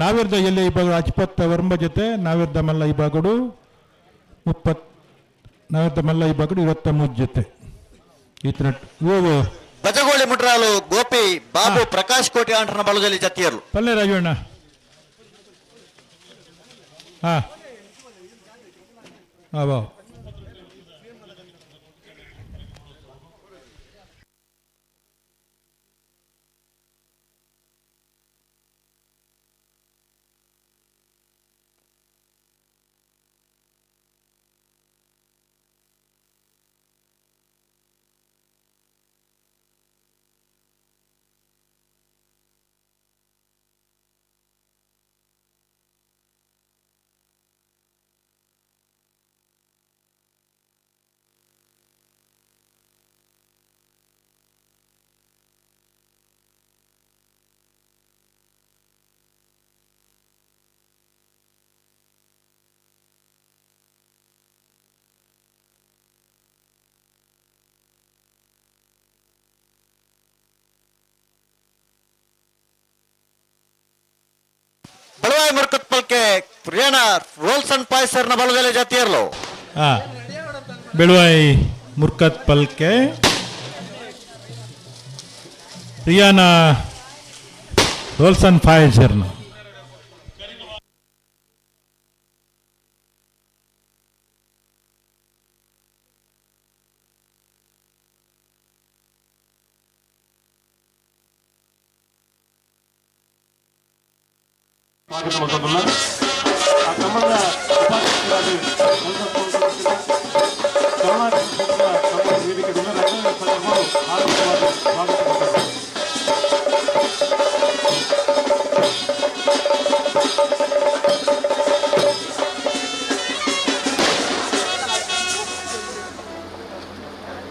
ನಾವಿರ್ದ ಎಲ್ಲಿ ಈ ಭಾಗಡು 29 ಜೊತೆ ನಾವಿರ್ದ ಮಲ್ಲ ಈ ಭಾಗಡು 30 ನಾವಿರ್ದ ಮಲ್ಲ ಈ ಭಾಗಡು 23 ಜೊತೆ ಈತನ ಓ ಬಜಗೋಳಿ ಮುಟ್ರಾಲು ಗೋಪಿ ಬಾಬು ಪ್ರಕಾಶ್ ಕೋಟಿ ಆಂಟ್ರನ ಬಲುದಲ್ಲಿ ಜತ್ತಿಯರ್ಲು ಪಲ್ಲೆ ರಾಜಣ್ಣ ಬಾ ಬಲವಾಯಿ ಮುರ್ಕತ್ ಪಲ್ಕೆ ಪ್ರಿಯಾಣ ರೋಲ್ಸ್ ಅಂಡ್ ಪಾಯ್ಸರ್ನ ಬಲದಲ್ಲಿ ಜತ್ತಿಯರ್ಲು ಬೆಳುವಾಯಿ ಮುರ್ಕತ್ ಪಲ್ಕೆ ಪ್ರಿಯಾನ ರೋಲ್ಸ್ ಅಂಡ್ ಪಾಯ್ಸರ್ನ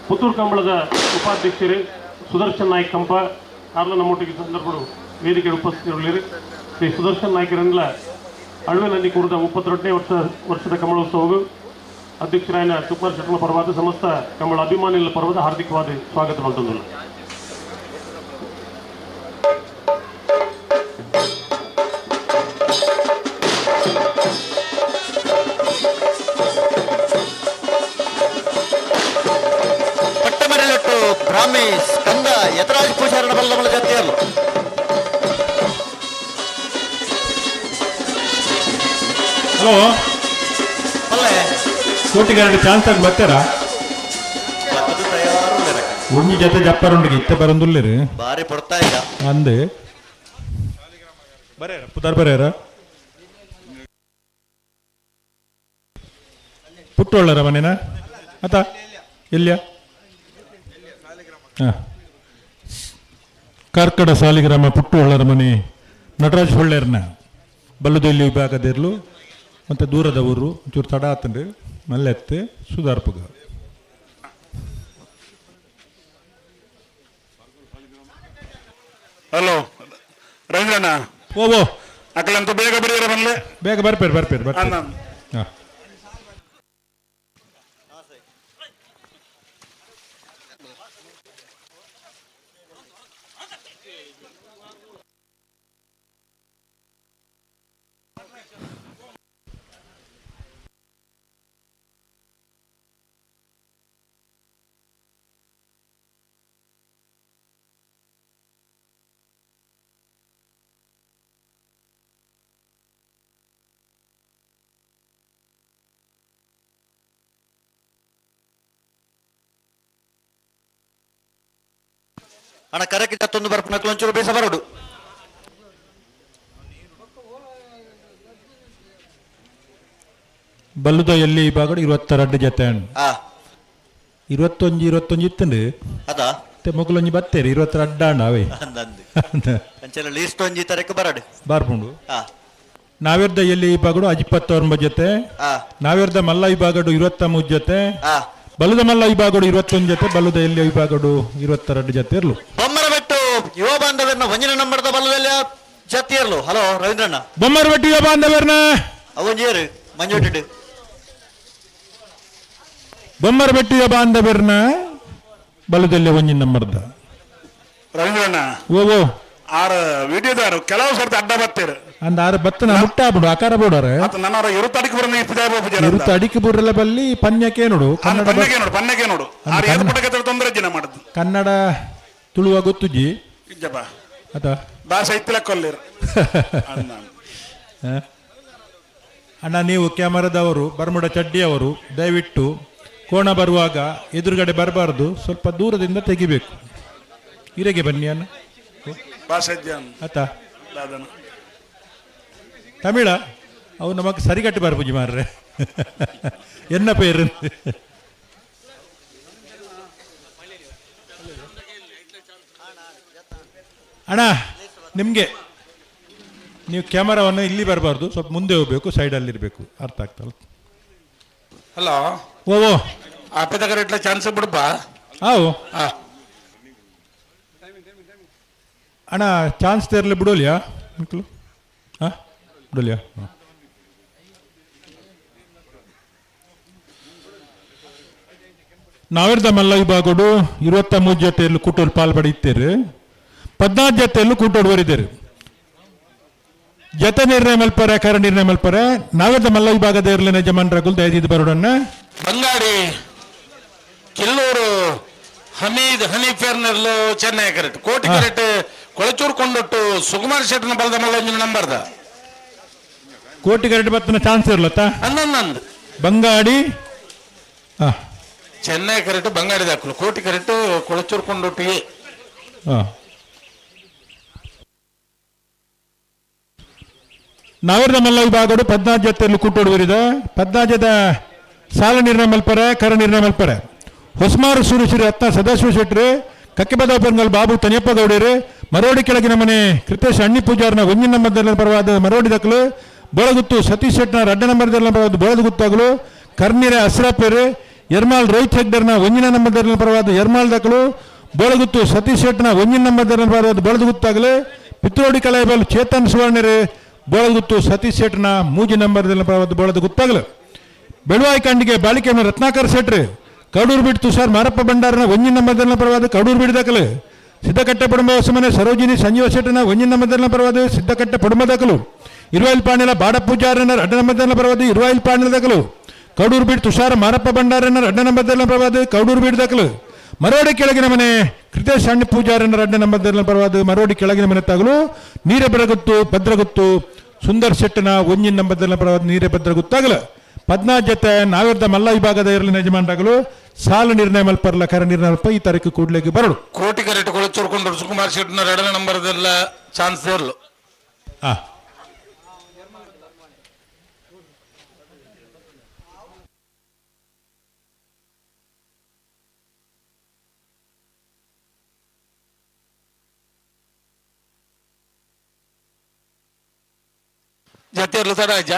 ಪುತ್ತೂರು ಕಂಬಳದ ಉಪಾಧ್ಯಕ್ಷರು ಸುದರ್ಶನ್ ನಾಯ್ಕ ಕಂಪ ಕಾರ್ಲ ನಮ್ಮೊಟ್ಟಿಗೆ ಸಂದರ್ಭಗಳು ವೇದಿಕೆ ಉಪಸ್ಥಿತರಿರುವರು. ಶ್ರೀ ಸುದರ್ಶನ್ ನಾಯ್ಕರನ್ಲ ಅಳುವೆ ನಂದಿ ಕೂಡಿದ 32ನೇ ವರ್ಷದ ಕಮಲೋತ್ಸವವು ಅಧ್ಯಕ್ಷರಾಯನ ಸುಕುಮಾರ್ ಶೆಟ್ಟನ ಪರವಾದ ಸಮಸ್ತ ಕಮಲ ಅಭಿಮಾನಿಗಳ ಪರವಾದ ಹಾರ್ದಿಕವಾದ ಸ್ವಾಗತ ಮಂತಂದುಲ್ಲ. ಪಟ್ಟಮರಿಲಟ್ಟು ಬ್ರಾಹ್ಮಿ ಸ್ಕಂದ ಯತರಾಜ್ ಪೂಜಾರನ ಬಲ್ಲಮಲ ಜತ್ತಿಯರ್ಲು ಹಲೋ ಕೋಟಿಗಾರಡಿ ಚಾನ್ಸ್ ಆಗಿ ಬರ್ತಾರ ಒಂಜಿ ಜೊತೆ ಜಪ್ಪರುಂಡಿಗೆ ಇತ್ತೆ ಬರಂದುಲ್ಲೇರು ಬಾರಿ ಪಡ್ತಾ ಇಲ್ಲ ಅಂದೆ ಬರೇರ ಪುದಾರ್ ಬರೇರ ಪುಟ್ಟೊಳ್ಳರ ಮನೇನ ಆತ ಎಲ್ಲಿಯ ಕಾರ್ಕಡ ಸಾಲಿಗ್ರಾಮ ಪುಟ್ಟೊಳ್ಳರ ಮನೆ ನಟರಾಜ್ ಹೊಳ್ಳೆರ್ನ ಬಲ್ಲುದಲ್ಲಿ ವಿಭಾಗದಿರ್ಲು ಮತ್ತು ದೂರದ ಊರು ಚೂರು ತಡ ಆತಂಡ್ರಿ ಮಲ್ಲೆತ್ತೆ ಸುಧಾರ್ಪುಗ ಹಲೋ ರಂಗಣ್ಣ ಓ ಅಕ್ಕಳಂತೂ ಬೇಗ ಬರೀರ ಬಂದ್ಲೆ ಬೇಗ ಬರ್ಪೇರು ಹಾಂ ಅಣ್ಣ ಕರೆಕ್ಟ್ ಜತ್ತೊಂದು ಬರ್ಪನಕ್ಲು ಒಂಚೂರು ಬೇಸ ಬರೋಡು. ಬಲ್ಲುದ ಎಲ್ಲಿ ಬಾಗಡು 22 ಜೊತೆ ಹಣ್ಣು ಆ 21 ಇತ್ತಂಡು ಅದಾ ಮೊಗಲೊಂಜಿ ಬತ್ತೇರಿ 22 ಹಣ್ಣು ಅವೇ ಅಂದಂದು ಅಂಚೆಲ್ಲ ಲೀಸ್ಟ್ ಒಂಜಿ ತರಕ್ಕೆ ಬರಡು ಬಾರ್ಪುಂಡು. ಆ ನಾವೆರ್ದ ಎಲ್ಲಿ ಬಾಗಡು 29 ಜೊತೆ, ಆ ನಾವೆರ್ದ ಮಲ್ಲ ವಿಭಾಗಡು 23 ಜೊತೆ, ಆ ಬಲ್ಲುದ ಮಲ್ಲ ವಿಭಾಗಡು 21 ಜೊತೆ, ಬಲ್ಲುದ ಎಲ್ಲಿ ವಿಭಾಗಡು 22 ಜೊತೆ ಇರ್ಲು. ಬೊಮ್ಮರ ಬೆಟ್ಟು ಯುವ ಬಾಂಧವರನ್ನ ಒಂಜಿನ ನಂಬರ್ದ ಬಲ್ಲದಲ್ಲಿ ಜತಿ ಇರ್ಲು. ಹಲೋ ರವೀಂದ್ರಣ್ಣ ಬೊಮ್ಮರ ಬೆಟ್ಟು ಯುವ ಬಾಂಧವರನ್ನ ಅವೊಂಜೇರು ಮಂಜೋಟಿಡು ಬೊಮ್ಮರ ಬೆಟ್ಟು ಯುವ ಬಾಂಧವರನ್ನ ಬಲ್ಲದಲ್ಲಿ ಒಂಜಿನ ನಂಬರ್ದ ರವೀಂದ್ರಣ್ಣ ಓ ಆರ ವಿಡಿಯೋದಾರು ಕೆಲವು ಸರ್ತಿ ಅಡ್ಡ ಬತ್ತೇರು ಅಂದ ಆರು ಬತ್ತನ ಮುಟ್ಟಾಬಿಡು ಆಕಾರ ಬೋಡಾರೆ ನನ್ನ ಇರುತ್ತಡಿಕೆ ಬರೋಣ ಇರುತ್ತ ಅಡಿಕೆ ಬುರ್ರೆಲ್ಲ ಬಲ್ಲಿ ಪನ್ಯಕ್ಕೆ ನೋಡು ಕನ್ನಡ ಪನ್ನಗೆ ನೋಡು ಆರು ಏರ್ಪಟಕ್ಕೆ ತೊಂದರೆ ಜನ ಮಾಡುದು ಕನ್ನಡ ತುಳುವ ಗೊತ್ತುಜಿ ಇಜ್ಜಪ್ಪ ಅದ ಭಾಷೆ ಇತ್ತಿಲ ಕೊಲ್ಲಿರು ಅಣ್ಣ ನೀವು ಕ್ಯಾಮರಾದವರು ಬರ್ಮುಡ ಚಡ್ಡಿಯವರು ದಯವಿಟ್ಟು ಕೋಣ ಬರುವಾಗ ಎದುರುಗಡೆ ಬರಬಾರ್ದು, ಸ್ವಲ್ಪ ದೂರದಿಂದ ತೆಗಿಬೇಕು. ಇರೆಗೆ ಬನ್ನಿ ಅಣ್ಣ ಭಾಷೆ ಆತ ತಮಿಳ ಅವು ನಮಗೆ ಸರಿಗಟ್ಟು ಬರ್ಬುಜಿ ಮಾರ್ರೆ ಎನ್ನ ಪೇರು ಅಣ್ಣ ನಿಮಗೆ ನೀವು ಕ್ಯಾಮರಾವನ್ನು ಇಲ್ಲಿ ಬರಬಾರ್ದು, ಸ್ವಲ್ಪ ಮುಂದೆ ಹೋಗ್ಬೇಕು, ಸೈಡಲ್ಲಿ ಇರಬೇಕು. ಅರ್ಥ ಆಗ್ತಲ್ಲ? ಹಲೋ ಓ ಆಪೇದಾಗ ಇಟ್ಲ ಚಾನ್ಸ್ ಬಿಡಪ್ಪ. ಹಾವು ಅಣ್ಣ ಚಾನ್ಸ್ ತೆರಲಿ ಬಿಡೋಲಿಯಾ ಮಕ್ಕಳು? ಹಾಂ ಬಿಡೋಲಿಯಾ? ನಾವಿರ್ದ ಮಲ್ಲ ವಿಭಾಗಡು 23 ಜೊತೆಯಲ್ಲೂ ಕೂಟೋರು ಪಾಲ್ಪಡಿತೀರಿ, 14 ಜೊತೆಯಲ್ಲೂ ಕೂಟೋರು ಬರೀತೀರಿ. ಜತೆ ನಿರ್ಣಯ ಮಲ್ಪರೆ ಕರ ನಿರ್ಣಯ ಮಲ್ಪರೆ ನಾವಿರ್ದ ಮಲ್ಲ ವಿಭಾಗದ ಇರಲಿನ ಯಜಮಾನರಾಗುಲ್ ದಯದಿದ್ದು ಬರೋಡನ್ನ ಬಂಗಾಡಿ ಕಿಲ್ಲೂರು ಹಮೀದ್ ಹನೀಫೇರ್ನರ್ಲು ಚೆನ್ನೈ ಕರೆಕ್ಟ್ ಕೋಟಿ ಕರೆಕ್ಟ್ ಕೊಳಚೂರು ಕೊಂಡೊಟ್ಟು ಸುಕುಮಾರ್ ಶೆಟ್ಟನ ಬಲದ ಮಲ್ಲ ನಂಬರ್ದ ಕೋಟಿ ಕರೆಕ್ಟ್ ಬತ್ತನ ಚಾನ್ಸ್ ಇರ್ಲತ್ತ ಅನ್ನೊಂದು ಬಂಗಾಡಿ ಚೆನ್ನೈ ಕರೆಕ್ಟ್ ಬಂಗಾಡಿ ದಾಖಲು ಕೋಟಿ ಕರೆಕ್ಟ್ ಕೊಳಚೂರು ಕೊಂಡೊಟ್ಟಿಗೆ ನಾವಿರ್ದ ಮಲ್ಲ ವಿಭಾಗಡು 14 ಜೊತೆಯಲ್ಲಿ ಕೂಟೋಡು ಬರಿದ 14 ಜೊತೆ ಸಾಲ ನಿರ್ಣಯ ಮಲ್ಪರೆ ಕರ ನಿರ್ಣಯ ಮಲ್ಪರೆ ಹೊಸಮಾರು ಸೂರಿಸಿರಿ ರತ್ನ ಸದಾಶಿವ ಶೆಟ್ರಿ ಕಕ್ಕೆಬದ ಪೊಂಗಲ್ ಬಾಬು ತನಿಯಪ್ಪ ಗೌಡರು ಮರೋಡಿ ಕೆಳಗಿನ ಮನೆ ಕೃತೇಶ್ ಅಣ್ಣಿ ಪೂಜಾರ್ನ ಒಂಜಿನ ನಂಬರ್ದಲ್ಲಿ ಪರವಾದ ಮರೋಡಿ ದಕ್ಕಲು ಬೋಳಗುತ್ತು ಸತೀಶ್ ಶೆಟ್ನ 2 ನಂಬರ್ದಲ್ಲಿ ಪರವಾದ ಬೋಳದ ಗುತ್ತಾಗಲು ಕರ್ನೀರೆ ಅಸ್ರಾಪೇರು ಯರ್ಮಾಲ್ ರೋಹಿತ್ ಹೆಗ್ಡರ್ನ ಒಂಜಿನ ನಂಬರ್ದಲ್ಲಿ ಪರವಾದ ಯರ್ಮಾಲ್ ದಕ್ಕಲು ಬೋಳಗುತ್ತು ಸತೀಶ್ ಶೆಟ್ನ ಒಂಜಿನ ನಂಬರ್ದಲ್ಲಿ ಪರವಾದ ಬೋಳದ ಗುತ್ತಾಗಲು ಪಿತ್ರೋಡಿ ಕಲಾಯಬಲ್ ಚೇತನ್ ಸುವರ್ಣರು ಬೋಳಗುತ್ತು ಸತೀಶ್ ಶೆಟ್ನ 3 ನಂಬರ್ದಲ್ಲಿ ಪರವಾದ ಬೋಳದ ಗುತ್ತಾಗಲು ಬೆಳುವಾಯಿ ಕಂಡಿಗೆ ಬಾಳಿಕೆಯನ್ನು ರತ್ನಾಕರ್ ಶೆಟ್ರು ಕಡೂರು ಬಿಟ್ಟು ತುಷಾರ್ ಮಾರಪ್ಪ ಭಂಡಾರನ ಒಂಜಿನ ನಂಬರ್ದಲ್ಲಿ ಪರವಾದ ಕಡೂರು ಬಿಟ್ಟು ದಕ್ಕಲು ಸಿದ್ದಕಟ್ಟೆ ಪಡುಂಬ ಹೊಸಮನೆ ಸರೋಜಿನಿ ಸಂಜೀವ ಶೆಟ್ಟನ ಒಂಜಿನ ನಂಬರ್ದಲ್ಲಿ ಪರವಾದ ಸಿದ್ದಕಟ್ಟೆ ಪಡುಂಬ ದಕ್ಕಲು ಇರುವಾಯಿಲ್ ಪಾಣಿಲ ಬಾಡ ಪೂಜಾರನ 2 ನಂಬರ್ದಲ್ಲಿ ಪರವಾದ ಇರುವಾಯಿಲ್ ಪಾಣಿಲ ದಕ್ಕಲು ಕಡೂರು ಬಿಟ್ಟು ತುಷಾರ ಮಾರಪ್ಪ ಭಂಡಾರನ 2 ನಂಬರ್ದಲ್ಲಿ ಪರವಾದ ಕಡೂರು ಬಿಟ್ಟು ದಕ್ಕಲು ಮರೋಡಿ ಕೆಳಗಿನ ಮನೆ ಕೃತೇಶ್ ಅಣ್ಣಿ ಪೂಜಾರನ 2 ನಂಬರ್ದಲ್ಲಿ ಪರವಾದ ಮರೋಡಿ ಕೆಳಗಿನ ಮನೆ ತಾಗಲು ನೀರೆ ಬೆರಗುತ್ತು ಭದ್ರಗುತ್ತು ಸುಂದರ್ ಶೆಟ್ಟನ ಒಂಜಿನ ನಂಬರ್ದಲ್ಲಿ ಪರವಾದ ನೀರೆ ಭದ್ರಗುತ್ತಾಗಲು 14 ಜೊತೆ ನಾವಿರ್ದ ಮಲ್ಲ ವಿಭಾಗದ ಇರಲಿನ ಯಜಮಾನರಾಗಲು ಸಾಲು ನಿರ್ಣಯ ಮಲ್ಪರ್ಲ ಕರ ನಿರ್ಣಯ ಮಲ್ಪ ಈ ತಾರೀಕು ಕೂಡ್ಲೆಗೆ ಬರಳು ಕೋಟಿ ಕರೆಕ್ಟ್ ಕೊಳಚೂರ್ಕೊಂಡು ಸುಕುಮಾರ್ ಶೆಟ್ನ 2 ನಂಬರ್ದೆಲ್ಲ ಚಾನ್ಸ್ ಇರಲು ಜೊತೆ ಇರ್ಲು ತಡ ಅಜ್ಜ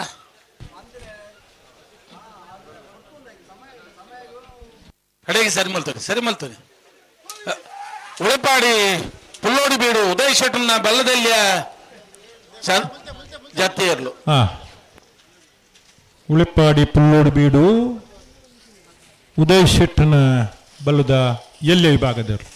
ಕಡೆಗೆ ಸರಿ ಮಲ್ತದೆ ಉಳಿಪಾಡಿ ಪುಲ್ಲೋಡಿ ಬೀಡು ಉದಯ್ ಶೆಟ್ಟನ ಬಲ್ಲದಲ್ಲಿಯ ಜೊತೆ ಇರ್ಲು ಉಳಿಪಾಡಿ ಪುಲ್ಲೋಡಿ ಬೀಡು ಉದಯ್ ಶೆಟ್ಟನ ಬಲ್ಲದ ಎಲ್ಲ ವಿಭಾಗದರು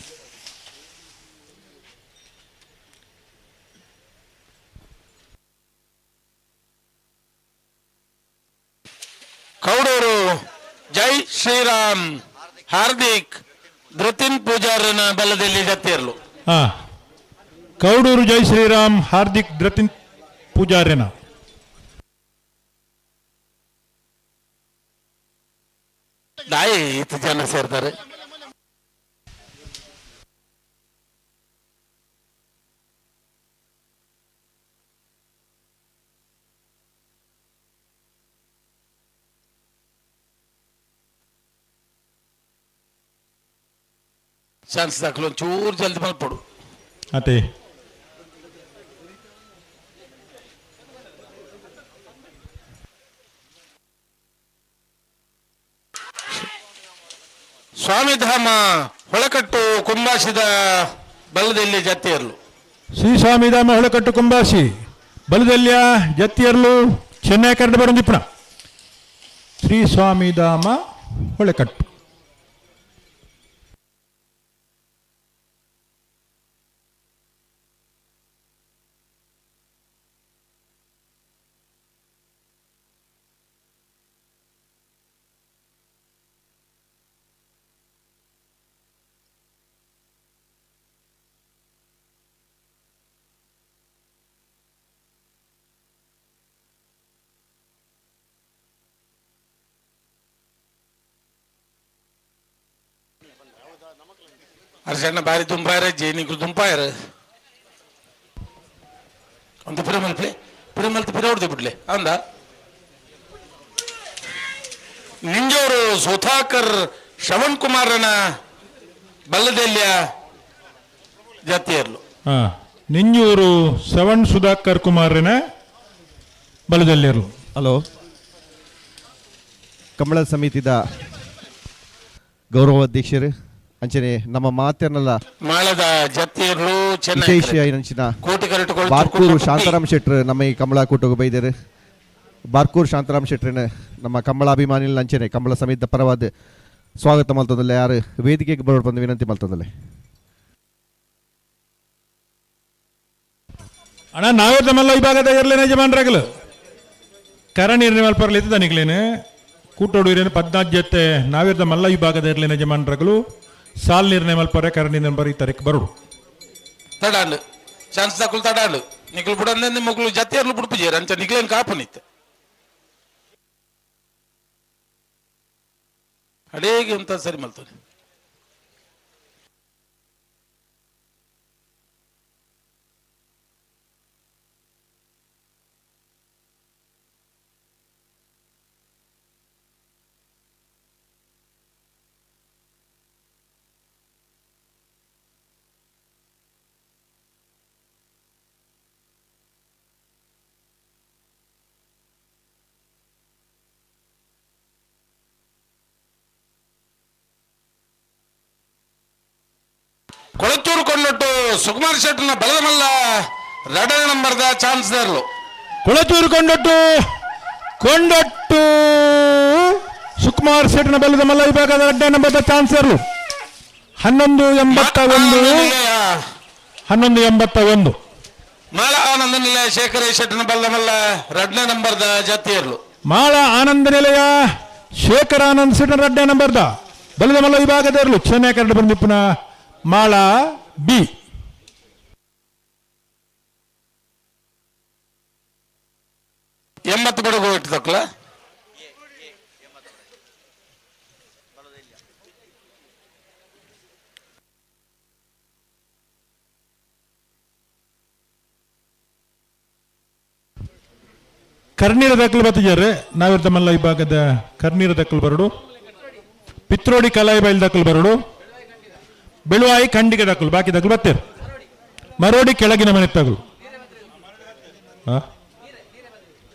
ಕೌಡೂರು ಜೈ ಶ್ರೀರಾಮ್ ಹಾರ್ದಿಕ್ ಧೃತಿನ್ ಪೂಜಾರನ ಬಲದಲ್ಲಿ ಜೊತೆ ಇರ್ಲು ಕೌಡೂರು ಜೈ ಶ್ರೀರಾಮ್ ಹಾರ್ದಿಕ್ ಧೃತಿನ್ ಪೂಜಾರ್ಯನ ಜನ ಸೇರ್ತಾರೆ. ಚಾನ್ಸ್ ದಾಖಲು ಒಂಚೂರು ಜಲ್ದಿ ಮಲ್ಪಡು ಅದೇ ಸ್ವಾಮಿಧಾಮ ಹೊಳಕಟ್ಟು ಕುಂಬಾಶಿದ ಬಲದಲ್ಲಿ ಜತ್ತಿಯರ್ಲು ಶ್ರೀ ಸ್ವಾಮಿಧಾಮ ಹೊಳಕಟ್ಟು ಕುಂಬಾಶಿ ಬಲದಲ್ಯ ಜತ್ತಿಯರ್ಲು ಚೆನ್ನೈ ಕರಡು ಬರಂದಿಪ್ಪಣ ಶ್ರೀ ಸ್ವಾಮಿಧಾಮ ಹೊಳಕಟ್ಟು ಅರ್ಸಣ್ಣ ಬಾರಿ ದುಂಪಾಯರ ಜೇನಿಗಳು ದುಂಪಾಯರ ಅಂತ ಪಿರಮಲ್ಪೆ ಪಿರಮಲ್ತ ಪಿರ ಹೊಡೆದು ಬಿಡ್ಲೆ ಅಂದ ನಿಂಜೋರು ಸುಧಾಕರ್ ಶ್ರವಣ್ ಕುಮಾರನ ಬಲ್ಲದೆಲ್ಯ ಜಾತಿಯರ್ಲು ನಿಂಜೂರು ಶ್ರವಣ್ ಸುಧಾಕರ್ ಕುಮಾರನ ಬಲದಲ್ಲಿರಲು. ಹಲೋ, ಕಮಲ ಸಮಿತಿದ ಗೌರವ ಅಧ್ಯಕ್ಷರು ಅಂಚನೆ ನಮ್ಮ ಮಾತೇನಲ್ಲ ಮಾಳದ ಜತ್ತಿಯರ್ಲು ವಿಶೇಷ ಏನಂಚಿನ ಬಾರ್ಕೂರು ಶಾಂತಾರಾಮ್ ಶೆಟ್ರು ನಮ್ಮ ಈ ಕಮಲ ಕೂಟೋಗ ಬೈದರು. ಬಾರ್ಕೂರು ಶಾಂತಾರಾಮ್ ಶೆಟ್ರನ ನಮ್ಮ ಕಮಲಾಭಿಮಾನಿಗಳ ಅಂಚನೆ ಕಮಲ ಸಮಿತಿದ ಪರವಾದ ಸ್ವಾಗತ ಮಲ್ತಂದಲ್ಲ ಯಾರು ವೇದಿಕೆಗೆ ಬರೋದು ಬಂದು ವಿನಂತಿ ಮಲ್ತಂದಲ್ಲೇ. ಅಣ್ಣ ನಾವೇ ತಮ್ಮೆಲ್ಲ ವಿಭಾಗದ ಇರಲೇನ ಯಜಮಾನ್ರಾಗಲು ಕರಣೀರ್ನ ಮಲ್ಪರ್ಲಿದ್ದ ದನಿಗ್ಲೇನು ಕೂಟೋಡು 14 ಜೊತೆ ನಾವಿರ್ದ ಮಲ್ಲ ವಿಭಾಗದ ಇರಲೇನ ಯಜಮಾನ್ರಾಗಲು ಸಾಲ್ ನಿರ್ಣಯ ಮಲ್ಪರೆ ಕರಣಿ ನಂಬರ್ ಈ ತಾರೀಕು ಬರೋಡು ತಡಾಂಡು ಚಾನ್ಸ್ ತಗೊಳ್ ತಡಾಂಡು ನಿಕ್ಲು ಬಿಡಂದೆ ಮಕ್ಕಳು ಜತ್ತಿಯರ್ಲು ಬಿಡ್ಪುಜೇರ ಅಂಚ ನಿಕ್ಲೇನು ಕಾಪನಿತ್ತು ಅಡೇಗೆ ಅಂತ ಸರಿ ಮಲ್ತಾನೆ. ಕೊಳತ್ತೂರು ಕೊಂಡೊಟ್ಟು ಸುಕುಮಾರ್ ಶೆಟ್ನ ಬಲದ ಮಲ್ಲ 2 ನಂಬರ್ದ ಚಾನ್ಸ್ಲರ್ಲು ಕೊಳತೂರು ಕೊಂಡೊಟ್ಟು ಸುಕುಮಾರ್ ಶೆಟ್ನ ಬಲದ ಮಲ್ಲ ವಿಭಾಗದ 2 ನಂಬರ್ದ ಚಾನ್ಸರ್ಲು 1181 ಮಾಳ ಆನಂದ ನಿಲಯ ಶೇಖರ ಶೆಟ್ನ ಬಲದ ಮಲ್ಲ 2 ನಂಬರ್ದ ಜಾತಿಯರ್ಲು ಮಾಳ ಆನಂದ ನಿಲಯ ಶೇಖರಾನಂದ್ ಶೆಟ್ನ 2 ನಂಬರ್ದ ಬಲದ ಮಲ್ಲ ವಿಭಾಗದ ಇರಲು ಚೆನ್ನೈ ಕರಡು ಬಂದಿಪ್ಪನ ಮಾಳ ಬಿ. ಎಂಬತ್ತು ಬಡಗು ಇಟ್ಟು ತಕ್ಕಲ ಕರ್ನೀರ ದಾಖಲು ಬತ್ತಿದ್ದಾರೆ ನಾವಿರ್ತ ಮಲ್ಲ ವಿಭಾಗದ ಕರ್ನೀರ ದಾಖಲು ಬರಡು ಪಿತ್ರೋಡಿ ಕಲಾಯಿ ಬೈಲ್ ದಾಖಲು ಬರಡು ಬೆಳುವಾಯಿ ಖಂಡಿಗೆ ದಾಖಲು ಬಾಕಿ ದಾಖಲು ಬತ್ತೇರು ಮರೋಡಿ ಕೆಳಗಿನ ಮನೆ ತಗಲು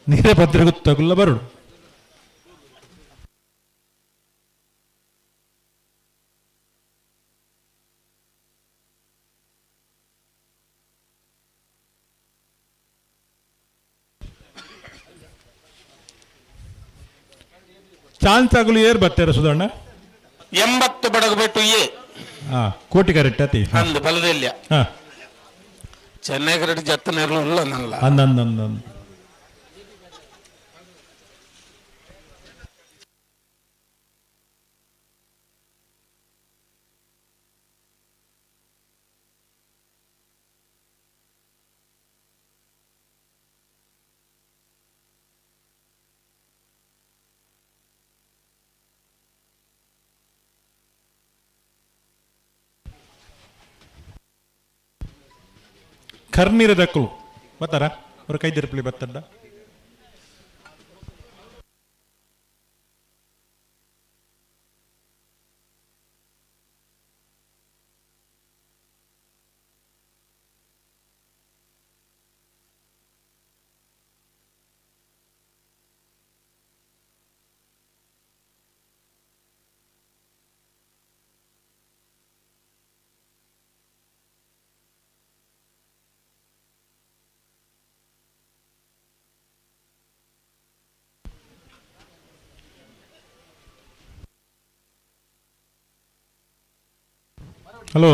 ನೀರೇ ಪತ್ರಿಕೆ ತಗುಲ್ಲ ಬರಡು ಚಾನ್ಸ್ ಆಗಲು ಏರ್ ಬತ್ತೇರ ಸುಧಣ್ಣ 80 ಬಡಗು ಬಿಟ್ಟು ಕೋಟಿ ಕರೆಕ್ಟ್ ಅತಿ ಅಂದು ಬಲದಿಲ್ಲ ಚೆನ್ನೈ ಕರೆಕ್ಟ್ ಜತ್ತನೇರ್ಲು ಇಲ್ಲ ನಲ್ಲ ಅಂದಂದ ಕರ್ನೀರ ದಕ್ಕಲು ಬತ್ತಾರ ಅವ್ರ ಕೈದಿರ್ಪಲಿ ಬತ್ತಡ್ಡ ಹಲೋ,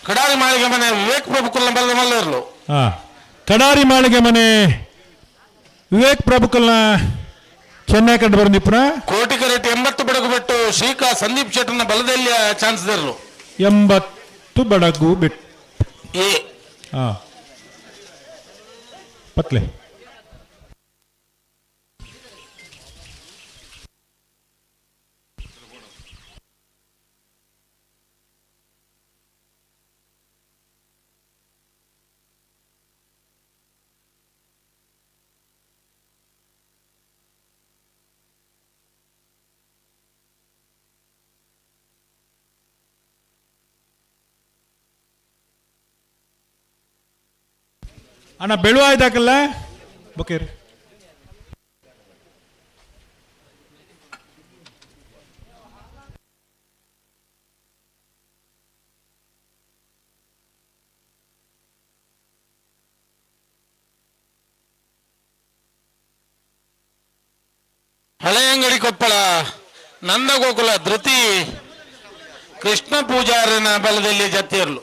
ಕಡಾರಿ ಮಾಳಿಗೆ ಮನೆ ವಿವೇಕ್ ಪ್ರಭು ಕುಲ್ಲ ಬಲ್ಲದ ಮಲ್ಲರ್ಲು. ಕಡಾರಿ ಮಾಳಿಗೆ ಮನೆ ವಿವೇಕ್ ಪ್ರಭುಕಲ್ನ ಚೆನ್ನೈ ಕಂಡು ಬಂದಿಪ್ಪನ. ಕೋಟಿಕರೆಟ್ 80 ಬಡಗು ಬಿಟ್ಟು ಶ್ರೀಕಾ ಸಂದೀಪ್ ಶೆಟ್ಟರ್ನ ಬಲದಲ್ಲಿ ಚಾನ್ಸ್ ಇರಲು. 80 ಬಡಗು ಬಿಟ್ಟು ಪತ್ಲೆ. ಅಣ್ಣ ಬೆಳುವ ಆಯ್ತಾಕಲ್ಲ ಬೊಕೇರಿ. ಹಳೆ ಅಂಗಡಿ ಕೊಪ್ಪಳ ನಂದಗೋಕುಲ ಧೃತಿ ಕೃಷ್ಣ ಪೂಜಾರನ ಬಲದಲ್ಲಿ ಜತ್ತಿಯರ್ಲು.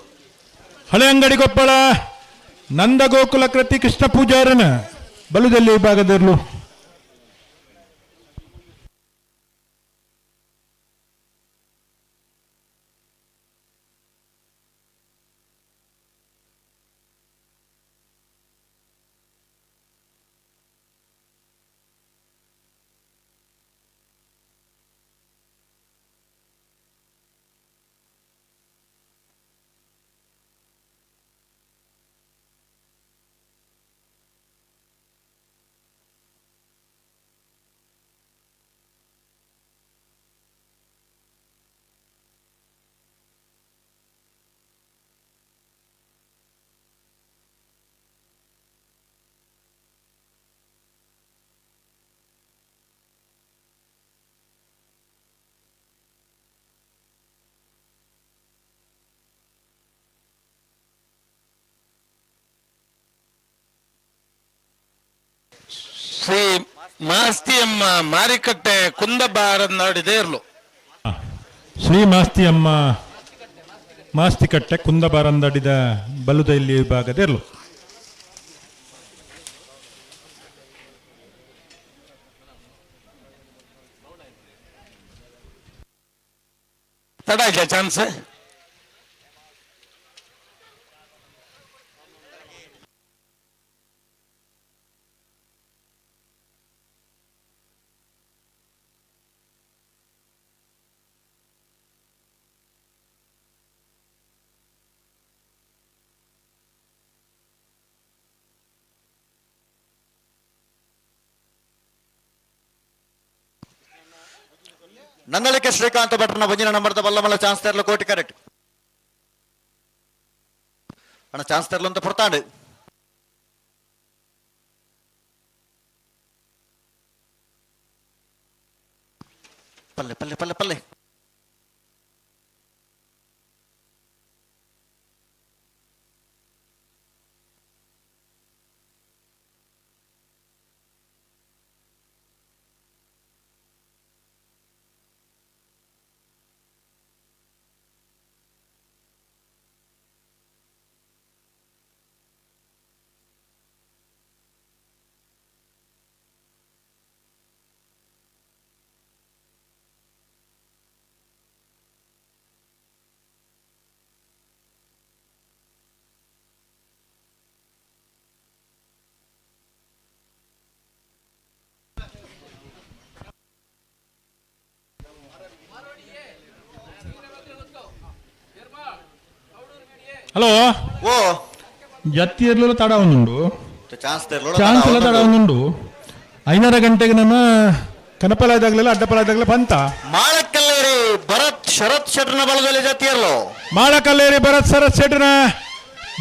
ಹಳೆ ಅಂಗಡಿ ಕೊಪ್ಪಳ ನಂದಗೋಕುಲ ಕೃತಿ ಕೃಷ್ಣ ಪೂಜಾರನ ಬಲದಲ್ಲಿ ಭಾಗದರ್ಲು. ಶ್ರೀ ಮಾಸ್ತಿಯಮ್ಮ ಮಾರಿಕಟ್ಟೆ ಕುಂದಬಾರಂದಾಡಿದೇರ್ಲು. ಶ್ರೀ ಮಾಸ್ತಿಯಮ್ಮ ಮಾಸ್ತಿಕಟ್ಟೆ ಕುಂದಬಾರಂದಾಡಿದ ಬಲುದಲ್ಲಿ ಭಾಗದರ್ಲು. ತಡ ಇಲ್ಲ ಚಾನ್ಸ್. ನಂದಳಿಕೆ ಶ್ರೀಕಾಂತ್ ಭಟ್ರನ ಮುಂಜಿನ ನಂಬರ್ದ ಬಲ್ಲಮಲ್ಲ ಚಾನ್ಸ್ ತೆರಲು ಕೋಟಿ ಕರೆಕ್ಟ್ ಅಣ್ಣ ಚಾನ್ಸ್ ತೆರಲು ಅಂತ ಪುರ್ತಾಂಡು ಪಲ್ಲೆ ಪಲ್ಲೆ ಪಲ್ಲೆ ಪಲ್ಲೆ ಹಲೋ ಓ ಜತ್ತಿಯರ್ಲು ತಡ ಒಂದುಂಡು ಚಾನ್ಸ್ ಚಾನ್ಸ್ ಎಲ್ಲ ತಡ ಒಂದುಂಡು 5:30 ಗಂಟೆಗೆ ನಮ್ಮ ಕನಪಲಾಯದಾಗಲೆಲ್ಲ ಅಡ್ಡಪಲಾಯದಾಗಲ ಬಂತ ಮಾಳಕಲ್ಲೇರಿ ಭರತ್ ಶರತ್ ಶೆಟ್ರನ ಬಲದಲ್ಲಿ ಜತ್ತಿಯರ್ಲು ಮಾಳಕಲ್ಲೇರಿ ಭರತ್ ಶರತ್ ಶೆಟ್ರನ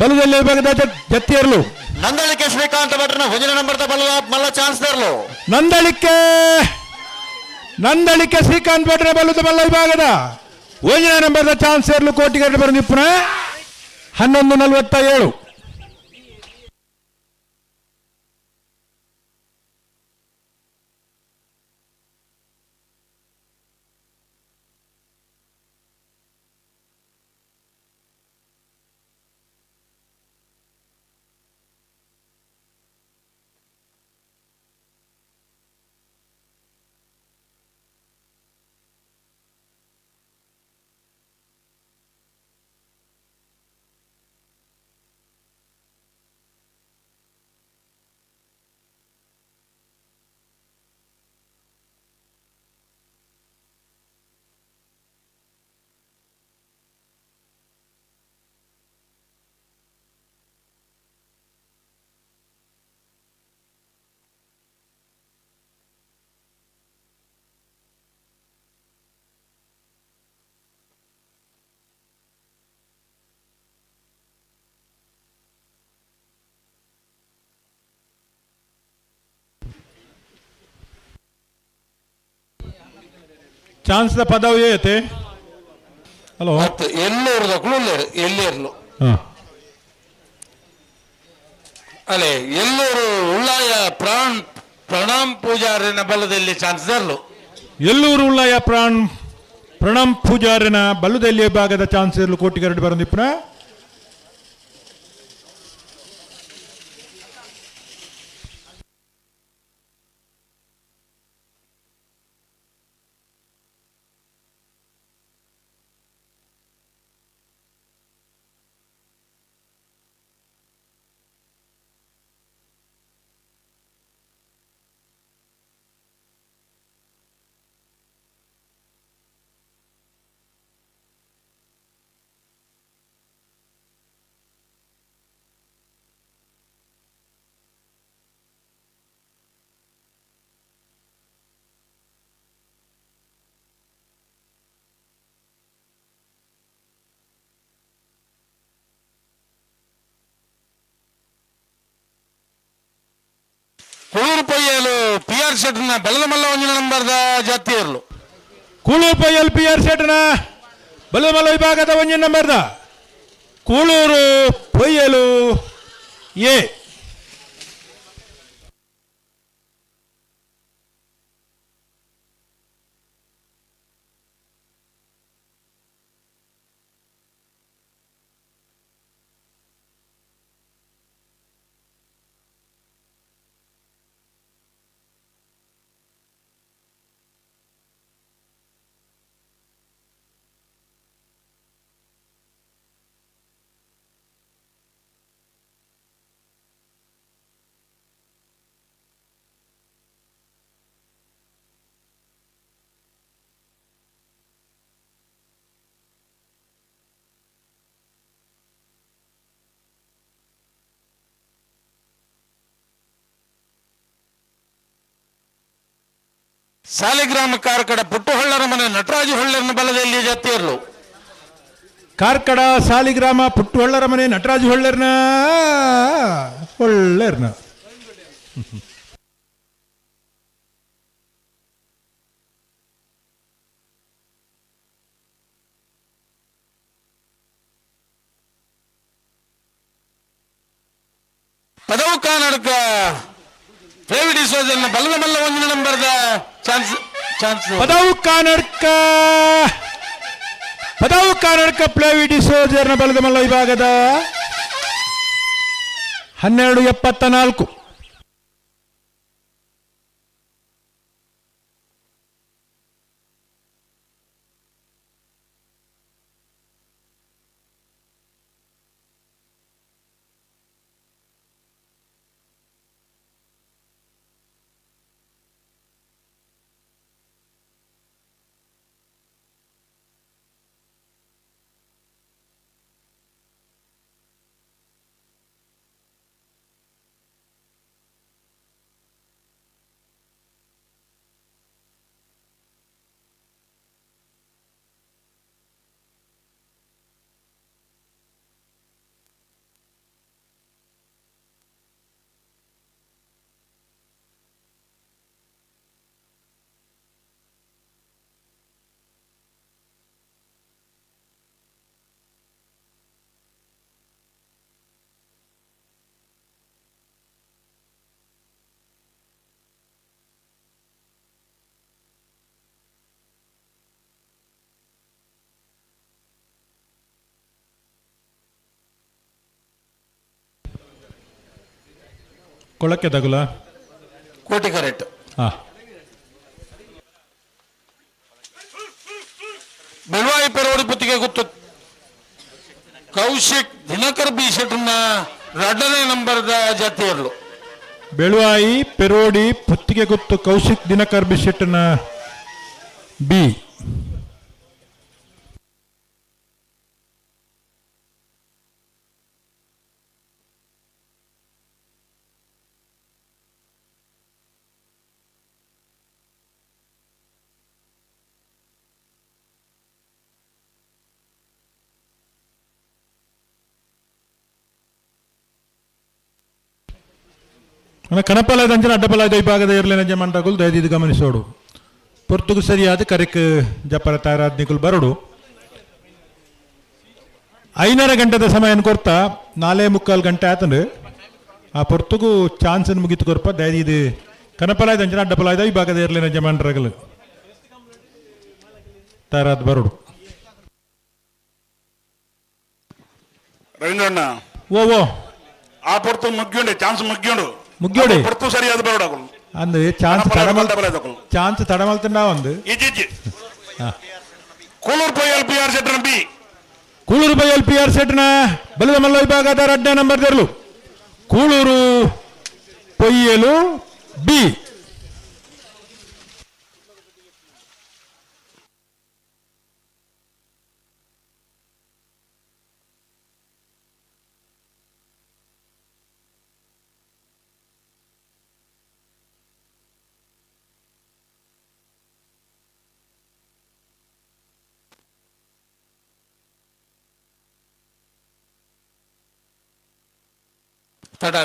ಬಲದಲ್ಲಿ ಭಾಗದ ಜತ್ತಿಯರ್ಲು ನಂದಳಿಕೆ ಶ್ರೀಕಾಂತ್ ಭಟ್ರನ ಭುಜನ ನಂಬರ್ದ ಬಲ್ಲ ಮಲ್ಲ ಚಾನ್ಸ್ ತೆರಲು ನಂದಳಿಕೆ ಶ್ರೀಕಾಂತ್ ಭಟ್ರನ ಬಲದ ಬಲ್ಲ ವಿಭಾಗದ ಒಂಜನ ನಂಬರ್ದ ಚಾನ್ಸ್ ಏರ್ಲು ಕೋಟಿಗಡ್ಡೆ ಬರೆದಿಪ್ಪನ 11:47 ಚಾನ್ಸ್ ದ ಪದವಿ ಏತೆ ಹಲೋ ಎಲ್ಲೂರು ಎಲ್ಲಿರ್ಲು ಅಲ್ಲೇ ಎಲ್ಲೂರು ಉಳ್ಳಾಯ ಪ್ರಣಾಮ್ ಪೂಜಾರಿನ ಬಲದಲ್ಲಿ ಚಾನ್ಸ್ ದರ್ಲು ಎಲ್ಲೂರು ಉಳ್ಳಾಯ ಪ್ರಣಾಮ್ ಪೂಜಾರಿನ ಬಲ್ಲದಲ್ಲಿ ಭಾಗದ ಚಾನ್ಸ್ ಇರಲು ಕೋಟಿಗರಡು ಬರಂದಿಪ್ಪನ ಕೂಳೂರು ಪೊಯ್ಯಲು PR ಶೆಟ್ನ ಬಲದ ಮಲ್ಲ ಒಂಜಿನ ನಂಬರ್ದ ಜಾತಿಯರ್ಲು ಕೂಳೂರು ಪೊಯ್ಯಲ್ PR ಶೆಟ್ನ ಬಲದ ಮಲ್ಲ ವಿಭಾಗದ ಒಂಜಿನ ನಂಬರ್ದ ಕೂಳೂರು ಪೊಯ್ಯಲು ಎ ಸಾಲಿಗ್ರಾಮ ಕಾರ್ಕಡ ಪುಟ್ಟುಹೊಳ್ಳರ ಮನೆ ನಟರಾಜು ಹೊಳ್ಳರನ ಬಲದಲ್ಲಿ ಜಾತಿಯರ್ಲು ಕಾರ್ಕಡ ಸಾಲಿಗ್ರಾಮ ಪುಟ್ಟುಹೊಳ್ಳರ ಮನೆ ನಟರಾಜು ಹೊಳ್ಳರ್ನ ಪದವು ಕಾನಡ್ಕ ಪ್ರೇವಿಡಿಸೋದನ್ನ ಬಲದ ಮಲ್ಲ ಒಂದಿನ ನಂಬರ್ದ ಚಾನ್ಸ್ ಪದವು ಕಾನಡ್ಕ ಪ್ಲೇವಿಡಿಸೋಜರ್ನ ಬಲದ ಮಲ್ಲ ವಿಭಾಗದ 1274 ಕೊಳಕ್ಕೆ ತಗುಲ ಕೋಟಿ ಕರೆಕ್ಟ್ ಬೆಳವಾಯಿ ಪೆರೋಡಿ ಪುತ್ತಿಗೆ ಗೊತ್ತು ಕೌಶಿಕ್ ದಿನಕರ್ ಬಿ ಶೆಟ್ನ 2ನೇ ನಂಬರ್ದ ಜಾತಿಯರ್ಲು ಬೆಳವಾಯಿ ಪೆರೋಡಿ ಪುತ್ತಿಗೆ ಗೊತ್ತು ಕೌಶಿಕ್ ದಿನಕರ್ ಬಿ ಶೆಟ್ನ ಬಿ ಕಣಪಲಾದ ಅಂಚನ ಅಡ್ಡಪಲಾದ ವಿಭಾಗದ ಇರಲಿನ ಜಮಂಟಗುಲ್ ದಯದಿದ್ದು ಗಮನಿಸೋಡು ಪೊರ್ತುಗು ಸರಿಯಾದ ಕರೆಕ್ ಜಪ್ಪರ ತಾರಾದ್ನಿಕುಲು ಬರಡು 5:30 ಗಂಟೆದ ಸಮಯ ಕೊಡ್ತಾ 4:45 ಗಂಟೆ ಆತಂದು ಆ ಪೊರ್ತುಗು ಚಾನ್ಸ್ ಮುಗಿತು ಕೊರ್ಪ ದಾದಿ ಇದು ಕನಪಲಾಯ್ದ ಅಂಚನ ಅಡ್ಡಪಲಾಯ್ದ ಈ ಭಾಗದ ಇರಲಿನ ಜಮಾನ್ರಗಲು ತಾರಾದ್ ಬರಡು ರವೀಂದ್ರಣ್ಣ ಓ ಆ ಪೊರ್ತು ಮುಗ್ಗಿಂಡು ಚಾನ್ಸ್ ಮುಗ್ಗ್ಯೋಡೆ ಪೊರ್ತು ಸರಿಯಾದ ಬರಡು ಅಂದು ಚಾನ್ಸ್ ತಡಮಲ್ತಂಡ ಒಂದು ಕೂಳೂರು ಪೊಯ್ಯಲ್ PR ಸೆಟ್ನ ಬಿ ಕೂಳೂರು ಬೈಯಲ್ PR ಸೆಟ್ನ ಬಲದ ಮಲ್ಲ ವಿಭಾಗದ 2ನೇ ನಂಬರ್ ತೆರಲು ಕೂಳೂರು ಪೊಯ್ಯಲು ಬಿ ತಡ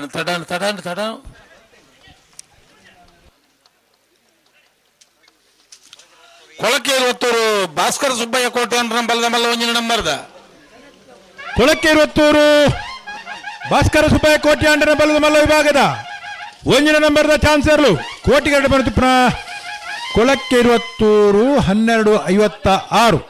ಕೊಳಕೇರುವತ್ತೂರು ಭಾಸ್ಕರ ಸುಬ್ಬಯ್ಯ ಕೋಟೆ ಅಂದ್ರೆ ಬಲದ ಮಲ್ಲ ಒಂಜಿನ ನಂಬರ್ದ ಕೊಳಕೇರುವತ್ತೂರು ಭಾಸ್ಕರ ಸುಬ್ಬಯ್ಯ ಕೋಟೆ ಅಂಡರ ಬಲದ ಮಲ್ಲ ವಿಭಾಗದ 1ನೇ ನಂಬರ್ದ ಚಾನ್ಸರ್ಲು ಕೋಟಿಗರಡು ಬರುತ್ತಿಪ್ಪ ಕೊಳಕೇರುವತ್ತೂರು 12:56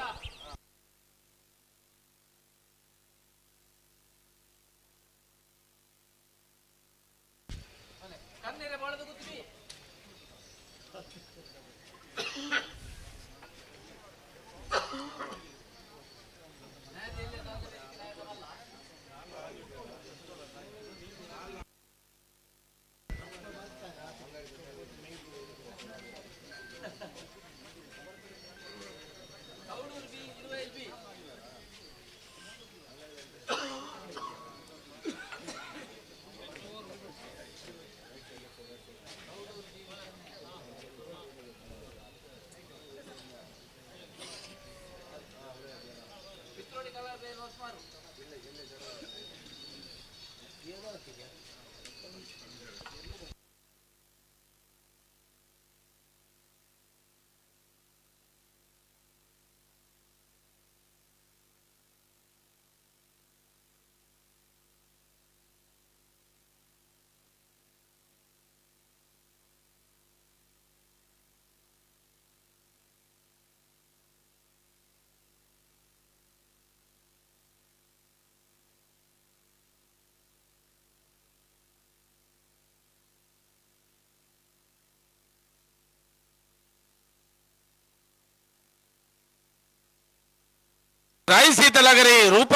ರಾಯಿ ಸೀತಲಗರಿ ರೂಪ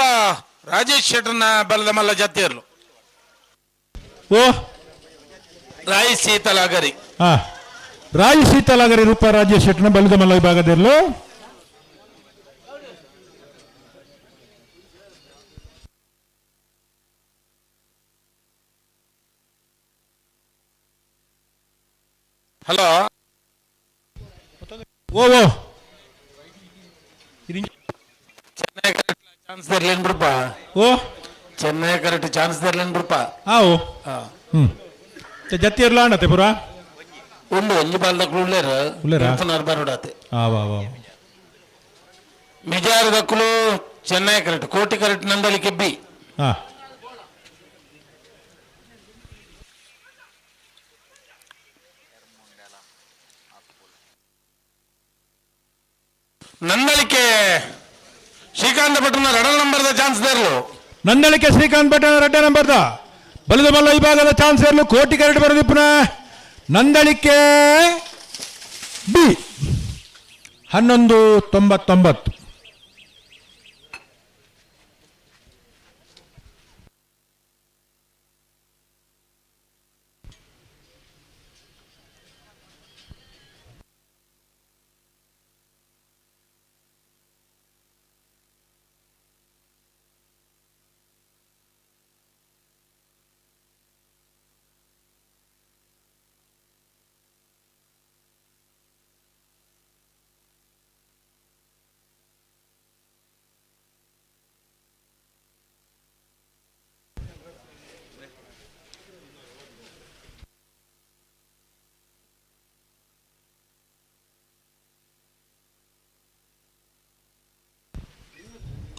ರಾಜೇಶ್ ಶೆಟ್ಟರ್ನ ಬಲದ ಮಲ್ಲ ಜತ್ತೆಯರ್ಲು ಓ ರಾಯಿ ಸೀತಲಗರಿ ರಾಯಿ ಶೀತಲಾಗರಿ ರೂಪ ರಾಜೇಶ್ ಶೆಟ್ಟರ್ನ ಬಲದ ಮಲ್ಲ ವಿಭಾಗದಲ್ಲೂ ಹಲೋ ಓ ಚೆನ್ನೈ ಕರೆಕ್ಟ್ ಚಾನ್ಸ್ ತರ್ಲೇನ್ ಬಿಡಪ್ಪ ಓ ಚೆನ್ನೈ ಕರೆಕ್ಟ್ ಚಾನ್ಸ್ ತರ್ಲೇನ್ ಬಿಡಪ್ಪ ಹಾವು ಜತ್ತಿ ಇರ್ಲ ಅಣ್ಣತೆ ಪುರ ಉಂಡು ಒಂಜಿ ಬಾಲ್ದಕ್ಲು ಉಳ್ಳೇರ ಬರೋಡಾತೆ ಮಿಜಾರದಕ್ಕಲು ಚೆನ್ನೈ ಕರೆಕ್ಟ್ ಕೋಟಿ ಕರೆಕ್ಟ್ ನಂದಲಿ ಕೆಬ್ಬಿ ನಂದಳಿಕೆ ಶ್ರೀಕಾಂತ್ ಭಟ್ನ 2ನೇ ನಂಬರ್ದ ಚಾನ್ಸ್ ತರಲು ನಂದಳಿಕೆ ಶ್ರೀಕಾಂತ್ ಭಟ್ನ 2ನೇ ನಂಬರ್ದ ಬಲದ ಮಲ್ಲ ವಿಭಾಗದ ಚಾನ್ಸ್ ಇರಲು ಕೋಟಿ ಕರೆಕ್ಟ್ ಬರೋದು ಪುನಃ ನಂದಳಿಕೆ ಬಿ 11:99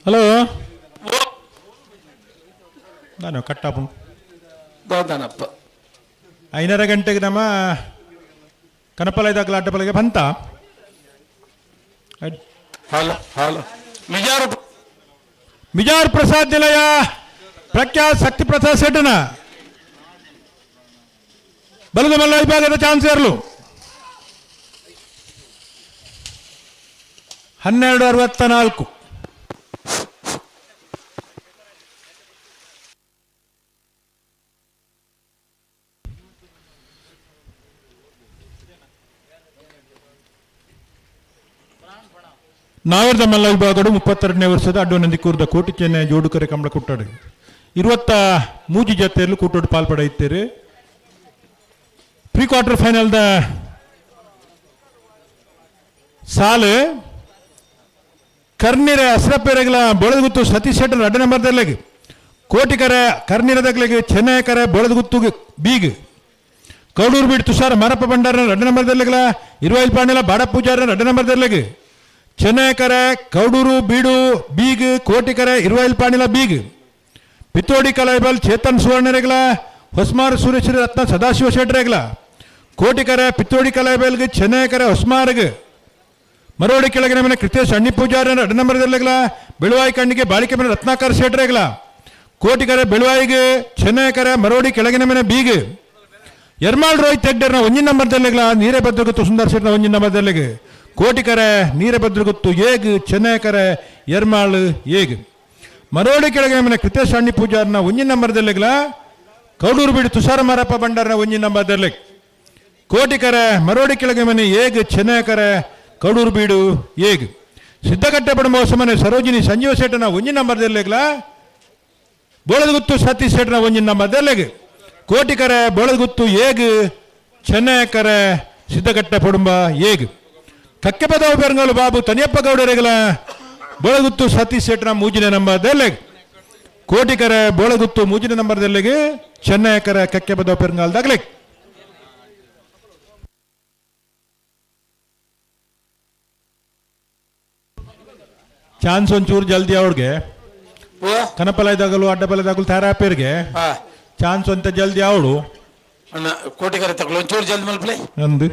ಹಲೋ ನಾನು ಕಟ್ಟಾಪು ದಾದನಪ್ಪ 5:30 ಗಂಟೆಗೆ ನಮ್ಮ ಕನಪಲಯದಾಗಲ ಅಡ್ಡಪಲಗೆ ಬಂತ ಹಲೋ ಹಲೋ ಮಿಜಾರ್ ಪ್ರಸಾದ್ ನಿಲಯ ಪ್ರಖ್ಯಾತ್ ಶಕ್ತಿ ಪ್ರಸಾದ್ ಶೆಟ್ಟನ ಬಲದ ಮಲ್ಲ ವಿಭಾಗದ ಚಾನ್ಸಲರ್ಲು 12:64. ನಾವೇರ್ದ ಮಲ್ಲ ವಿಭಾಗಡು 32ನೇ ವರ್ಷದ ಅಡ್ವನಂದಿಕೂರ್ದ ಕೋಟಿ ಚೆನ್ನೈ ಜೋಡುಕರೆ ಕಂಬಳ ಕುಟ್ಟಾಡು 23 ಜತೆಯಲ್ಲೂ ಕೂಟೋಡು ಪಾಲ್ಪಡ ಇತ್ತೀರಿ. ಪ್ರೀ ಕ್ವಾರ್ಟರ್ ಫೈನಲ್ದ ಸಾಲು ಕರ್ನೀರ ಅಸ್ರಪೇರೆಗಳ ಬೊಳದಗುತ್ತು ಸತೀಶ್ ಶೆಟ್ಟರ್ 2 ನಂಬರ್ದಲ್ಲಿಗೆ ಕೋಟಿಕರೆ ಕರ್ನೀರದಗಳಿಗೆ ಚೆನ್ನೈಕರೆ ಬೊಳದಗುತ್ತು ಬೀಗ್ ಕೌಡೂರು ಬೀಡ್ ತುಷಾರ ಮರಪ್ಪ ಭಂಡಾರ 2 ನಂಬರ್ದಲ್ಲಿಗಳ ಇರುವೈಲ್ ಪಾಂಡೆಲ ಬಾಡ ಪೂಜಾರ 2 ನಂಬರ್ದಲ್ಲಿಗೆ ಚೆನ್ನೈಕರೆ ಕೌಡೂರು ಬೀಡು ಬೀಗ್ ಕೋಟಿಕರೆ ಇರುವೈಲ್ ಪಾಂಡೆಲ ಬೀಗ್ ಪಿತ್ತೋಡಿ ಕಲಾಯಿಬಲ್ ಚೇತನ್ ಸುವರ್ಣರೆಗಳ ಹೊಸ್ಮಾರ್ ಸುರೇಶ್ ರತ್ನ ಸದಾಶಿವ ಶೆಟ್ಟರೆಗಳ ಕೋಟಿಕರೆ ಪಿತ್ತೋಡಿ ಕಲಾಯಿಬಲ್ಗೆ ಚೆನ್ನೈಕರೆ ಹೊಸ್ಮಾರ್ಗೆ ಮರೋಡಿ ಕೆಳಗಿನ ಮನೆ ಕೃತೇಶ್ ಅಣ್ಣಿ ಪೂಜಾರ 2 ನಂಬರ್ದಲ್ಲಿಗಳ ಬೆಳುವಾಯಿ ಕಣ್ಣಿಗೆ ಬಾಳಿಕೆ ಮನೆ ರತ್ನಾಕರ್ ಶೆಟ್ಟರೆಗಳ ಕೋಟಿಕರೆ ಬೆಳುವಾಯಿಗೆ ಚೆನ್ನೈಕರೆ ಮರೋಡಿ ಕೆಳಗಿನ ಮನೆ ಬೀಗ್ ಯರ್ಮಾಳ್ ರೋಹಿತ್ ಹೆಗ್ಡರ್ನ 1 ನಂಬರ್ದಲ್ಲಿಗಳ ನೀರೇ ಭದ್ರಗುತ್ತು ಸುಂದರ್ ಶೆಟ್ಟರ್ನ 1 ನಂಬರ್ದಲ್ಲಿಗೆ ಕೋಟಿಕರೆ ನೀರೇ ಭದ್ರಗುತ್ತು ಏಗ್ ಚೆನ್ನೈಕರೆ ಯರ್ಮಾಳ್ ಏಗ್ ಮರೋಡಿ ಕೆಳಗಿನ ಮನೆ ಕೃತೇಶ್ ಅಣ್ಣಿ ಪೂಜಾರ್ನ 1 ನಂಬರ್ದಲ್ಲಿಗಳ ಕೌಡೂರು ಬೀಡು ತುಷಾರ ಮಾರಪ್ಪ ಭಂಡಾರನ 1 ನಂಬರ್ದಲ್ಲಿ ಕೋಟಿಕರೆ ಮರೋಡಿ ಕೆಳಗಿನ ಮನೆ ಏಗ್ ಚೆನ್ನೈಕರೆ ಕೌಡೂರು ಬೀಡು ಏಗ್ ಸಿದ್ದಗಟ್ಟೆ ಬಡಂಬ ಮನೆ ಸರೋಜಿನಿ ಸಂಜೀವ ಶೆಟ್ಟನ 1 ನಂಬರ್ದಲ್ಲಿಗಳ ಬೋಳದಗುತ್ತು ಸತೀಶ್ ಶೆಟ್ಟನ 1 ನಂಬರ್ದಲ್ಲಿಗೆ ಕೋಟಿಕರೆ ಬೋಳದಗುತ್ತು ಏಗ್ ಚೆನ್ನೈಕರೆ ಸಿದ್ದಗಟ್ಟೆ ಪಡುಂಬ ಏಗ್ ಕಕ್ಕೆಪದವ ಬೆರಂಗಲು ಬಾಬು ತನಿಯಪ್ಪ ಗೌಡರೆಗಳ ಬೋಳಗುತ್ತು ಸತೀಶ್ ಶೆಟ್ಟನ 3 ನಂಬರ್ದಲ್ಲಿಗೆ ಕೋಟಿಕರೆ ಬೋಳಗುತ್ತು 3 ನಂಬರ್ದಲ್ಲಿಗೆ ಚೆನ್ನೈಕರೆ ಕಕ್ಕೆಪದವ ಬೆರಂಗಾಲ್ದಾಗ್ಲಿ ಚಾನ್ಸ್ ಒಂಚೂರು ಜಲ್ದಿ ಅವ್ರಿಗೆ ಕನಪಲಯದಾಗಲು ಅಡ್ಡಪಲಯದಾಗಲು ತಾರಾಪೇರ್ಗೆ ಚಾನ್ಸ್ ಅಂತ ಜಲ್ದಿ ಅವಳು ಕೋಟಿಕರೆ ತಗೊಳ್ಳಿ ಒಂಚೂರು ಜಲ್ದಿ ಮಲ್ಪಲೆ ನಂದು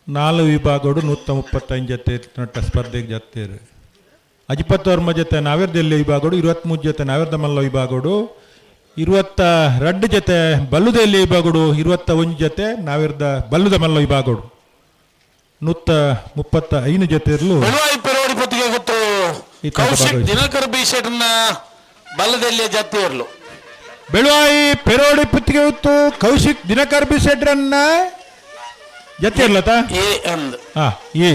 ನಾಲ್ಕು ವಿಭಾಗಗಳು 135 ಜೊತೆ ನಟ ಸ್ಪರ್ಧೆಗೆ ಜತ್ತೇರು 24 ಜೊತೆ ನಾವೇರ್ದಲ್ಲಿ ವಿಭಾಗಗಳು 23 ಜೊತೆ ನಾವೇರ್ದ ಮಲ್ಲ ವಿಭಾಗಗಳು 22 ಜೊತೆ ಬಲ್ಲುದಲ್ಲಿ ವಿಭಾಗಗಳು 21 ಜೊತೆ ನಾವೇರ್ದ ಬಲ್ಲುದ ಮಲ್ಲ ವಿಭಾಗಗಳು 135 ಜೊತೆ ಇರಲು ದಿನಕರ್ ಬಿ ಶೆಟ್ಟರ್ನ ಬಲ್ಲದಲ್ಲಿ ಜತೆ ಇರಲು ಬೆಳುವಾಯಿ ಪೆರೋಡಿ ಪುತ್ತಿಗೆ ಹೊತ್ತು ಕೌಶಿಕ್ ದಿನಕರ್ ಬಿ ಶೆಟ್ಟರನ್ನ ಜತೆ ಇರ್ಲತ್ತ ಏ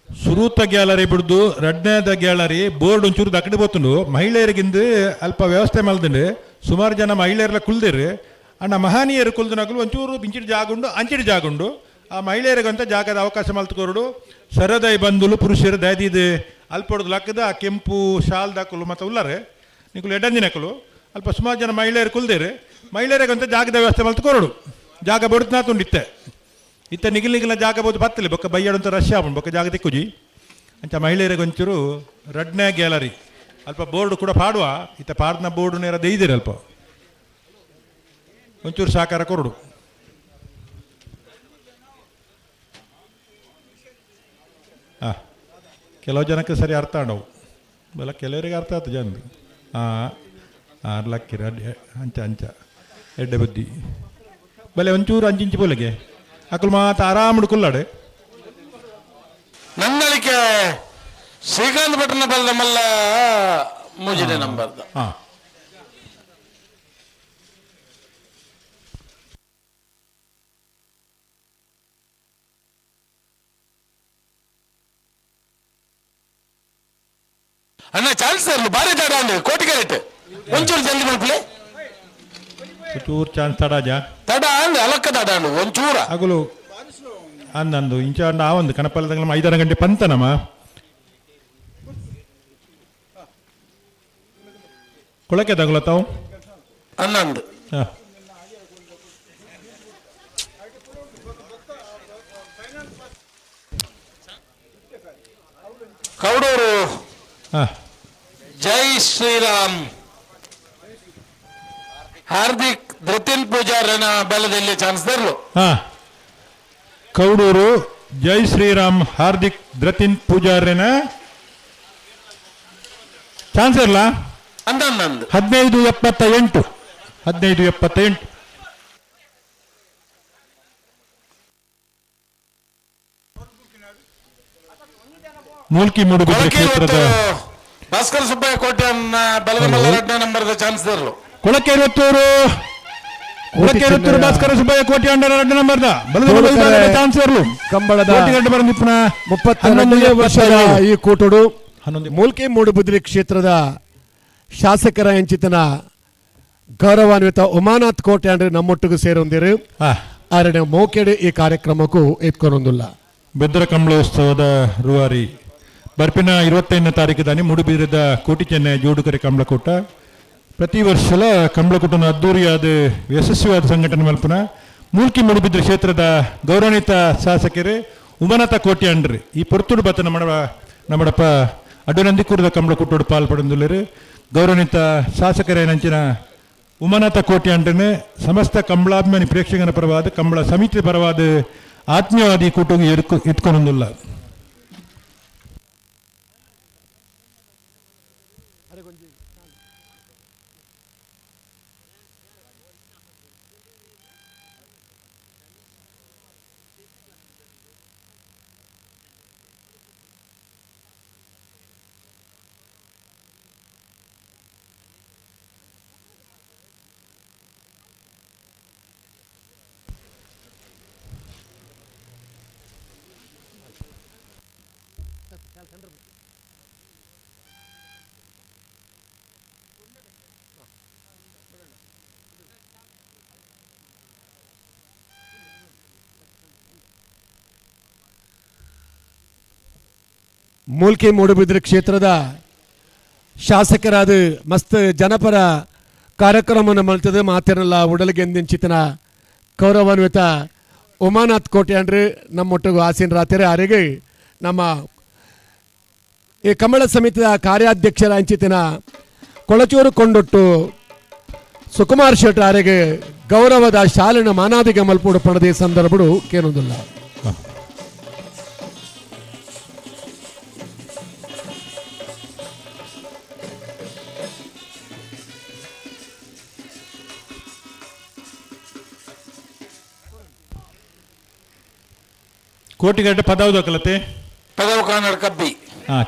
ಸುರೂತ ಗ್ಯಾಲರಿ ಬಿಡ್ದು 2ನೇದ ಗ್ಯಾಲರಿ ಬೋರ್ಡ್ ಒಂಚೂರು ದಕ್ಕಡಿ పోతుండు ಮಹಿಳೆಯರಿಗಿಂದು ಅಲ್ಪ ವ್ಯವಸ್ಥೆ ಮಲ್ದಂಡು ಸುಮಾರು ಜನ ಮಹಿಳೆಯರೆಲ್ಲ ಕುಲ್ದಿರು ಅಣ್ಣ ಮಹನೀಯರು ಕುಲ್ದಿನಾಗಲು ಒಂಚೂರು ಬಿಂಚಿಡಿ ಜಾಗುಂಡು ಅಂಚಿಡಿ ಜಾಗುಂಡು ಆ ಮಹಿಳೆಯರಿಗಂತ ಜಾಗದ ಅವಕಾಶ ಮಲ್ತ್ಕೊರು ಸರದೈ ಬಂದುಲು ಪುರುಷರು ದಯದಿದು ಅಲ್ಪೊಡ್ದು ಲಕ್ಕದ ಆ ಕೆಂಪು ಶಾಲ್ ದಾಕಲು ಮತ್ತು ಉಲ್ಲರು ನಿಕಲು ಎಡಂದಿನಕಲು ಅಲ್ಪ ಸುಮಾರು ಜನ ಮಹಿಳೆಯರು ಕುಲ್ದಿರು ಮಹಿಳೆಯರಿಗಂತ ಜಾಗದ ವ್ಯವಸ್ಥೆ ಮಲ್ತ್ಕೊರೋಡು ಜಾಗ ಬಡುತ್ನಾತುಂಡು ಇತ್ತ ನಿಗಿಲಿಗಿನ ಜಾಗ ಬೋದು ಬತ್ತಲಿ ಬೊಕ್ಕ ಬೈಯಾಡಂತ ರಶ್ ಆಪುಂಡು ಬೊಕ್ಕ ಜಾಗ ತಿಕ್ಕುಜಿ ಅಂಚ ಮಹಿಳೆಯರಿಗೆ ಒಂಚೂರು 2ನೇ ಗ್ಯಾಲರಿ ಅಲ್ಪ ಬೋರ್ಡ್ ಕೂಡ ಪಾಡುವ ಇತ್ತ ಪಾಡ್ನ ಬೋರ್ಡ್ ನೇರ ದೈದಿರಿ ಅಲ್ಪ ಒಂಚೂರು ಸಹಕಾರ ಕೊರಡು ಕೆಲವು ಜನಕ್ಕೆ ಸರಿ ಅರ್ಥ ಆಡವು ಬಲ ಕೆಲವರಿಗೆ ಅರ್ಥ ಆಯ್ತು ಜನ 6 ಲಕ್ಕಿರ ಅಂಚ ಎಡ್ಡೆ ಬುದ್ಧಿ ಬಲೆ ಒಂಚೂರು ಅಂಚಿಂಚು ಬೋಲೆಗೆ ಅಕಲ್ ಮಾತು ಆರಾಮಡು ಕುಲ್ಲಾಡೆ ನನ್ನಳಿಕೆ ಶ್ರೀಕಾಂತ್ ಭಟ್ನ ಬಲ್ಲ ಮಲ್ಲ 3ನೇ ನಂಬರ್ದ ಅಣ್ಣ ಚಾನ್ಸ್ ಇರಲು ಬಾರಿ ಜಾಡ ಕೋಟಿಕರೆಟ್ ಒಂಚೂರು ಜಲ್ದಿ ಮಾಡ್ಕೊಳ್ಳಿ. ಚೂರು ಚಾನ್ಸ್ ತಡಾಜ ತಡ ಅಂದ್ ಅಲಕ್ಕ ತಡ ಅಂಡು ಒಂಚೂರ ಅಗಲು ಅಂದಂದು ಇಂಚ ಆ ಒಂದು ಕನಪಲ್ಲದಂಗ 5-6 ಗಂಟೆ ಪಂತನಮ್ಮ ಕೊಳಕೆ ತಗೊಳತಾವು ಅನ್ನಂದು ಕೌಡೂರು ಜೈ ಶ್ರೀರಾಮ್ ಹಾರ್ದಿಕ್ ಧೃತಿನ್ ಪೂಜಾರನ ಬಲದಲ್ಲಿ ಚಾನ್ಸ್ ತರಲು. ಕೌಡೂರು ಜೈ ಶ್ರೀರಾಮ್ ಹಾರ್ದಿಕ್ ಧೃತಿನ್ ಪೂಜಾರ್ಯನ ಚಾನ್ಸ್ ಇರಲ್ಲ. 15-78 ಮೂಲ್ಕಿ ಮೂಡುಬಿದ್ರೆ ಕ್ಷೇತ್ರದ ಭಾಸ್ಕರ ಸುಬ್ಬಯ್ಯ ಕೋಟೆಯನ್ನ ಬಲದ 2ನೇ ನಂಬರ್ದ ಚಾನ್ಸ್ ತರಲು. ಕೊಳಕೆರುತ್ತೂರು ಭಾಸ್ಕರ ಸುಬ್ಬಯ್ಯ ಕೋಟೆ ಅಂಡರ್ 2 ನಂಬರ್ದ ಚಾನ್ಸ್ ಇರಲು. ಕಂಬಳದ 32 ವರ್ಷದ ಈ ಕೂಟುಡು ಮೂಲ್ಕಿ ಮೂಡುಬಿದ್ರೆ ಕ್ಷೇತ್ರದ ಶಾಸಕರ ಹೆಂಚಿತನ ಗೌರವಾನ್ವಿತ ಉಮಾನಾಥ್ ಕೋಟೆ ಅಂದ್ರೆ ನಮ್ಮೊಟ್ಟಿಗೂ ಸೇರೊಂದಿರು ಆರನೇ ಮೌಕೆಡೆ ಈ ಕಾರ್ಯಕ್ರಮಕ್ಕೂ ಎತ್ಕೊಂಡೊಂದಿಲ್ಲ. ಬೆದ್ದರ ಕಂಬಳೋತ್ಸವದ ರೂವಾರಿ ಬರ್ಪಿನ 25ನೇ ತಾರೀಕಿದಾನಿ ಮೂಡುಬಿದ್ರದ ಕೋಟಿ ಚೆನ್ನೈ ಜೋಡುಕರೆ ಕಂಬಳಕೂಟ ಪ್ರತಿ ವರ್ಷಲ ಕಂಬಳಕೂಟನ ಅದ್ದೂರಿಯಾದ ಯಶಸ್ವಿಯಾದ ಸಂಘಟನೆ ಮಲ್ಪನ ಮೂಲ್ಕಿ ಮೂಡುಬಿದ್ರೆ ಕ್ಷೇತ್ರದ ಗೌರವಾನ್ವಿತ ಶಾಸಕರೇ ಉಮಾನಾಥ ಕೋಟೆ ಅಂಡ್ರಿ ಈ ಪೊರ್ತುಡು ಬತ್ತ ನಮ್ಮಡಪ್ಪ ಅಡ್ಡನಂದಿಕೂರದ ಕಂಬಳಕೂಟೋಡು ಪಾಲ್ಪಡೊಂದುಲ್ಲರು ಗೌರವಾನ್ವಿತ ಶಾಸಕರೇ ನಂಚಿನ ಉಮಾನಾಥ ಕೋಟೆ ಅಂಡ್ರನೆ ಸಮಸ್ತ ಕಂಬಳಾಭಿಮಾನಿ ಪ್ರೇಕ್ಷಕನ ಪರವಾದ ಕಂಬಳ ಸಮಿತಿ ಪರವಾದ ಆತ್ಮೀಯವಾದಿ ಕೂಟೋಗಿ ಎತ್ಕೊಂಡೊಂದಿಲ್ಲ. ಮೂಲ್ಕಿ ಮೂಡುಬಿದ್ರೆ ಕ್ಷೇತ್ರದ ಶಾಸಕರಾದ ಮಸ್ತ್ ಜನಪರ ಕಾರ್ಯಕ್ರಮವನ್ನು ಮಲ್ತದೆ ಮಾತೇನಲ್ಲ ಉಡಲಿಗೆಂದಿನ ಗೌರವಾನ್ವಿತ ಉಮಾನಾಥ್ ಕೋಟೆ ಅಂದ್ರೆ ನಮ್ಮೊಟ್ಟಿಗೂ ಆಸೀನರಾತ್ರಿ ಆರೆಗೆ ನಮ್ಮ ಈ ಕಮಲ ಸಮಿತಿಯ ಕಾರ್ಯಾಧ್ಯಕ್ಷರ ಹಂಚಿತಿನ ಕೊಳಚೂರು ಕೊಂಡೊಟ್ಟು ಸುಕುಮಾರ್ ಶೆಟ್ಟಿ ಆರೆಗೆ ಗೌರವದ ಶಾಲಿನ ಮಾನಾದಿಗೆ ಮಲ್ಪುಡು ಪಣದೆ ಸಂದರ್ಭಡು ಕೇನೊಂದಿಲ್ಲ. ಕೋಟಿಗಡ್ಡೆ ಪದಾವ್ದು ಕಲತೆ ಪದವು ಕಾನಡ್ ಕಬ್ಬಿ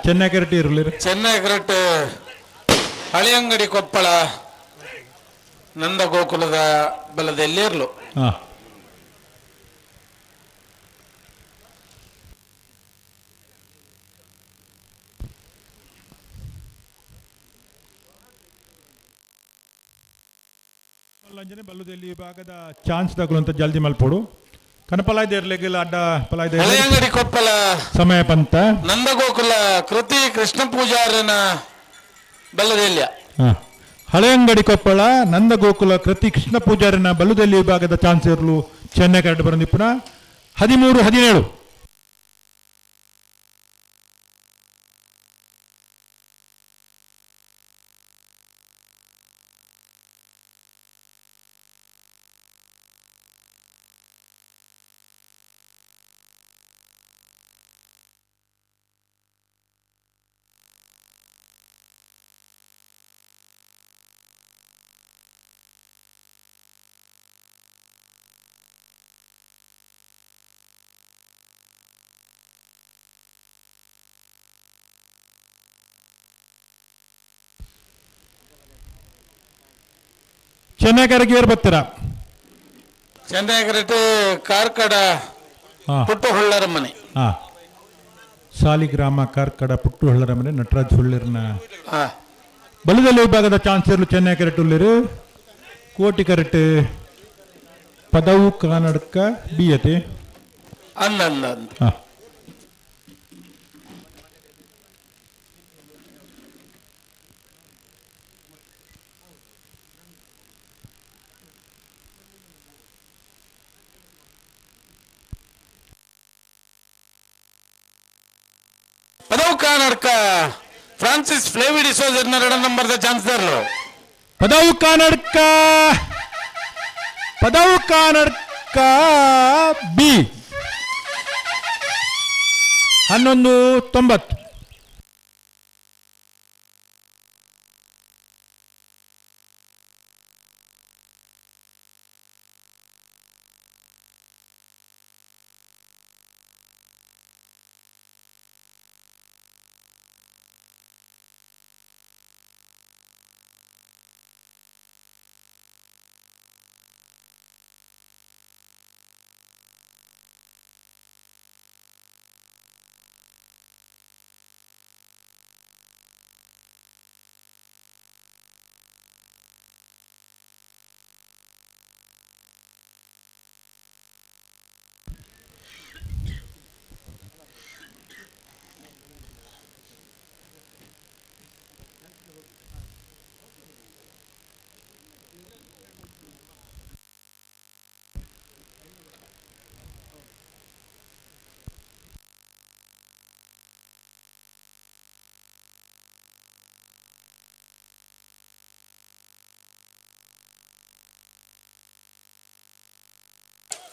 ಚೆನ್ನೈ ಕೆರಟಿ ಇರಲಿ ಚೆನ್ನೈ ಕೆರಟ್ ಹಳಿಯಂಗಡಿ ಕೊಪ್ಪಳ ನಂದ ಗೋಕುಲದ ಬಲದಲ್ಲಿ ಇರಲು. ಬಲ್ಲುದಲ್ಲಿ ಭಾಗದ ಚಾನ್ಸ್ ತಗೊಳ್ಳುವಂತ ಜಲ್ದಿ ಮಲ್ಪೋಡು ಕನಪಲಾಯ್ದ ಇರ್ಲಿಕ್ಕಿಲ್ಲ ಅಡ್ಡ ಪಲಾಯ್ದ ಹಳೆಯಂಗಡಿ ಕೊಪ್ಪಳ ಸಮಯ ಪಂತ ನಂದಗೋಕುಲ ಕೃತಿ ಕೃಷ್ಣ ಪೂಜಾರನ ಬಲ್ಲದೆಲ್ಯ ಹಳೆಯಂಗಡಿ ಕೊಪ್ಪಳ ನಂದಗೋಕುಲ ಕೃತಿ ಕೃಷ್ಣ ಪೂಜಾರಿನ ಬಲ್ಲುದಲ್ಲಿ ವಿಭಾಗದ ಚಾನ್ಸ್ ಇರಲು ಚೆನ್ನೈ ಕರಡು ಬರಂದಿಪ್ಪುನ 13-17 ಚೆನ್ನೈ ಕರಗಿ ಏರ್ ಬರ್ತೀರಾ ಚೆನ್ನೈ ಕರೆಕ್ಟ್ ಕಾರ್ಕಡ ಪುಟ್ಟು ಹೊಳ್ಳರ ಮನೆ ಸಾಲಿಗ್ರಾಮ ಕಾರ್ಕಡ ಪುಟ್ಟು ಹೊಳ್ಳರ ಮನೆ ನಟರಾಜ್ ಹೊಳ್ಳಿರ್ನ ಬಲದಲ್ಲಿ ವಿಭಾಗದ ಚಾನ್ಸರ್ಲು ಚೆನ್ನೈ ಕರೆಕ್ಟ್ ಉಳ್ಳೇರು ಕೋಟಿ ಕರೆಕ್ಟ್ ಪದವು ಕನ್ನಡಕ ಬಿಯತೆ ಅಲ್ಲ ಅಲ್ಲ ಹಾ ಪದವು ಕನ್ನಡಕ ಫ್ರಾನ್ಸಿಸ್ ಫ್ಲೇವಿ ಡಿಸೋಜರ್ನ 2 ನಂಬರ್ದ ಚಾನ್ಸರ್ಲು ಪದವು ಕನ್ನಡಕ ಬಿ 11:90.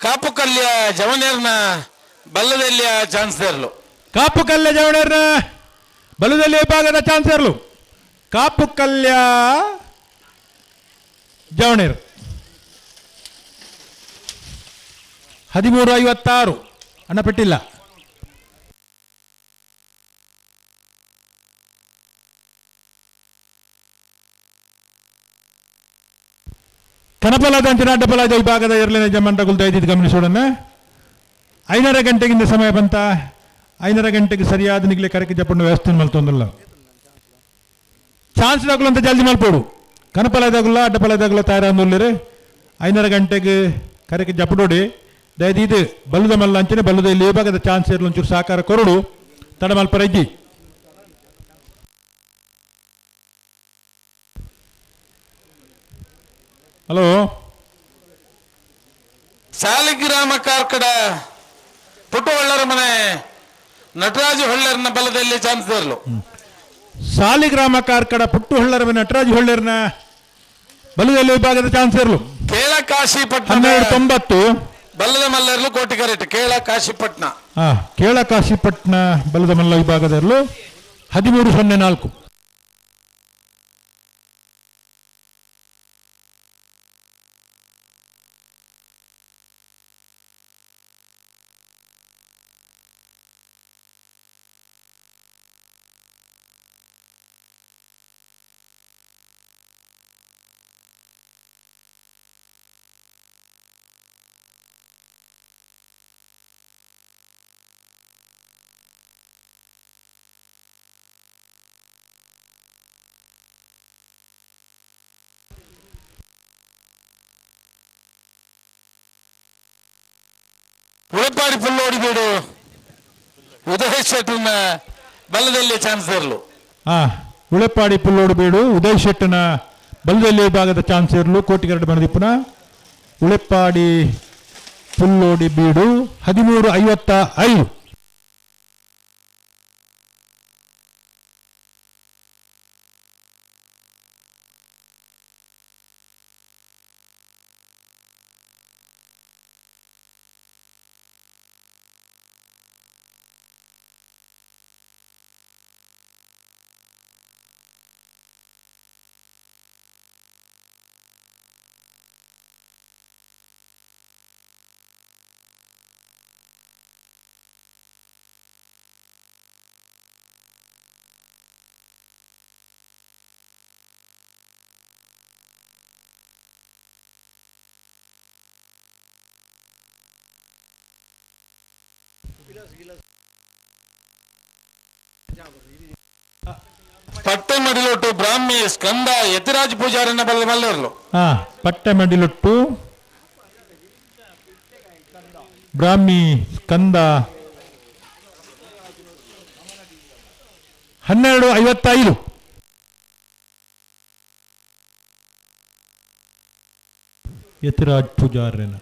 ಕಾಪುಕಲ್ಯ ಜವನೇರ್ನ ಬಲ್ಲದಲ್ಲಿಯ ಚಾನ್ಸರ್ಲು ಕಾಪುಕಲ್ಯ ಜವನೇರ್ನ ಬಲದಲ್ಲಿ ವಿಭಾಗದ ಚಾನ್ಸರ್ಲು ಕಾಪುಕಲ್ಯ ಜವನೇರ್ 13:56 ಅನ್ನ ಪೆಟ್ಟಿಲ್ಲ. ಕನಪಲಾದ ಅಂಚಿನ ಅಡ್ಡಪಲಾದ ವಿಭಾಗದ ಎರಡನೇ ಜಮಂಡಗುಲ್ ದಯದಿದ್ದು ಗಮನಿಸೋಣ. 5:30 ಗಂಟೆಗಿಂದ ಸಮಯ ಬಂತ. 5:30 ಗಂಟೆಗೆ ಸರಿಯಾದ ನಿಗ್ಲೆ ಕರೆಕೆ ಜಪ್ಪಣ್ಣ ವ್ಯವಸ್ಥೆ ಮಲ್ತೊಂದಲ್ಲ ಚಾನ್ಸ್ ದಾಗಲು ಅಂತ ಜಲ್ದಿ ಮಲ್ಪೋಡು. ಕನಪಲಾದಾಗುಲ್ಲ ಅಡ್ಡಪಲಾದಾಗುಲ್ಲ ತಯಾರಾಂದುಲ್ಲೇರೆ 5:30 ಗಂಟೆಗೆ ಕರೆಕೆ ಜಪ್ಪಡೋಡಿ ದಯದಿದ್ದು ಬಲ್ಲದ ಮಲ್ಲ ಅಂಚನೆ ಬಲ್ಲದ ಇಲ್ಲಿ ವಿಭಾಗದ ಚಾನ್ಸ್ ಇರಲು ಒಂಚೂರು ಸಹಕಾರ ಕೊರಡು ತಡ ಮಲ್ಪರಜ್ಜಿ. ಹಲೋ ಸಾಲಿಗ್ರಾಮ ಕಾರ್ಕಡ ಪುಟ್ಟು ಹೊಳ್ಳರ ಮನೆ ನಟರಾಜು ಹೊಳ್ಳರ್ನ ಬಲದಲ್ಲಿ ಚಾನ್ಸರ್ಲು ಸಾಲಿಗ್ರಾಮ ಕಾರ್ಕಡ ಪುಟ್ಟು ಹೊಳ್ಳರ ಮನೆ ನಟರಾಜು ಹೊಳ್ಳರ್ನ ಬಲದಲ್ಲಿ ವಿಭಾಗದ ಚಾನ್ಸರ್ಲು ಕೇಳ ಕಾಶಿಪಟ್ನ 12:90 ಬಲ್ಲದ ಮಲ್ಲರ್ಲು ಕೋಟಿ ಕರೆಕ್ಟ್ ಕೇಳ ಕಾಶಿಪಟ್ನ ಕೇಳ ಕಾಶಿಪಟ್ನ ಬಲದ ಮಲ್ಲ ವಿಭಾಗದಲ್ಲೂ 13:04. ಉಳಪಾಡಿ ಫುಲ್ ಓಡಿಬೇಡು ಉದಯ ಶೆಟ್ಟರ್ನ ಬಲದಲ್ಲಿ ಚಾನ್ಸರ್ಲು ಉಳೆಪ್ಪಾಡಿ ಪುಲ್ಲೋಡು ಬೀಡು ಉದಯ್ ಶೆಟ್ಟನ ಬಲದಲ್ಲಿ ವಿಭಾಗದ ಚಾನ್ಸರ್ಲು ಕೋಟಿಗರಡು ಮನದಿಪ್ಪುನ ಉಳೆಪ್ಪಾಡಿ ಪುಲ್ಲೋಡಿ ಬೀಡು 13:55. ಪಟ್ಟೆ ಮಡಿಲೊಟ್ಟು ಬ್ರಾಹ್ಮಿ ಸ್ಕಂದ ಯತಿರಾಜ್ ಪೂಜಾರಿನ ಬಲ್ಲದ ಮಲ್ಲೇರ್ಲು. ಪಟ್ಟೆ ಮಡಿಲೊಟ್ಟು ಬ್ರಾಹ್ಮಿ ಸ್ಕಂದ 12:55. ಯತಿರಾಜ್ ಪೂಜಾರಿನ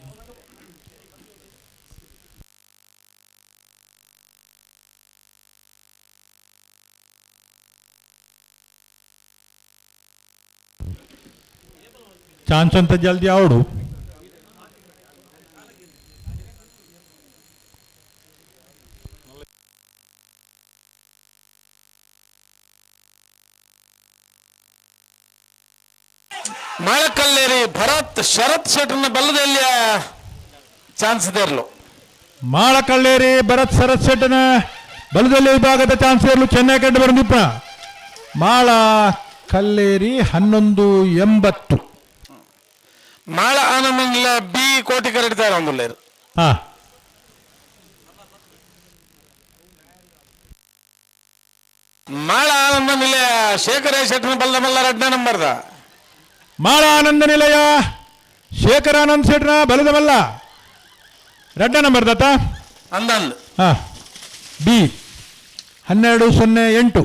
ಚಾನ್ಸ್ ಅಂತ ಜಲ್ದಿ ಆವಡು. ಮಾಳಕಲ್ಲೇರಿ ಭರತ್ ಶರತ್ ಶೆಟ್ರನ ಬಲ್ಲದಲ್ಲಿ ಚಾನ್ಸ್ ಇದೆ ಇರಲು. ಮಾಳಕಲ್ಲೇರಿ ಭರತ್ ಶರತ್ ಶೆಟ್ಟನ ಬಲದಲ್ಲಿ ವಿಭಾಗದ ಚಾನ್ಸ್ ಇರಲು ಚೆನ್ನೈ ಕಂಡು ಬಂದಿಪ್ಪ. ಮಾಳ ಕಲ್ಲೇರಿ 11:80. ಮಾಳ ಆನಂದ ಬಿ ಕೋಟಿ ಕರೆಡ್ತಾರೆ ಒಂದು. ಮಾಳ ಆನಂದ ನಿಲಯ ಶೇಖರ ಶೆಟ್ರನ ಬಲ್ಲದ ಮಲ್ಲ 2ನೇ ನಂಬರ್ದ. ಮಾಳ ಆನಂದ ನಿಲಯ ಶೇಖರಾನಂದ್ ಶೆಟ್ರನ ಬಲದ ಮಲ್ಲ 2ನೇ ನಂಬರ್ ದತ್ತ ಅಂದಂದ್ ಬಿ 12:08.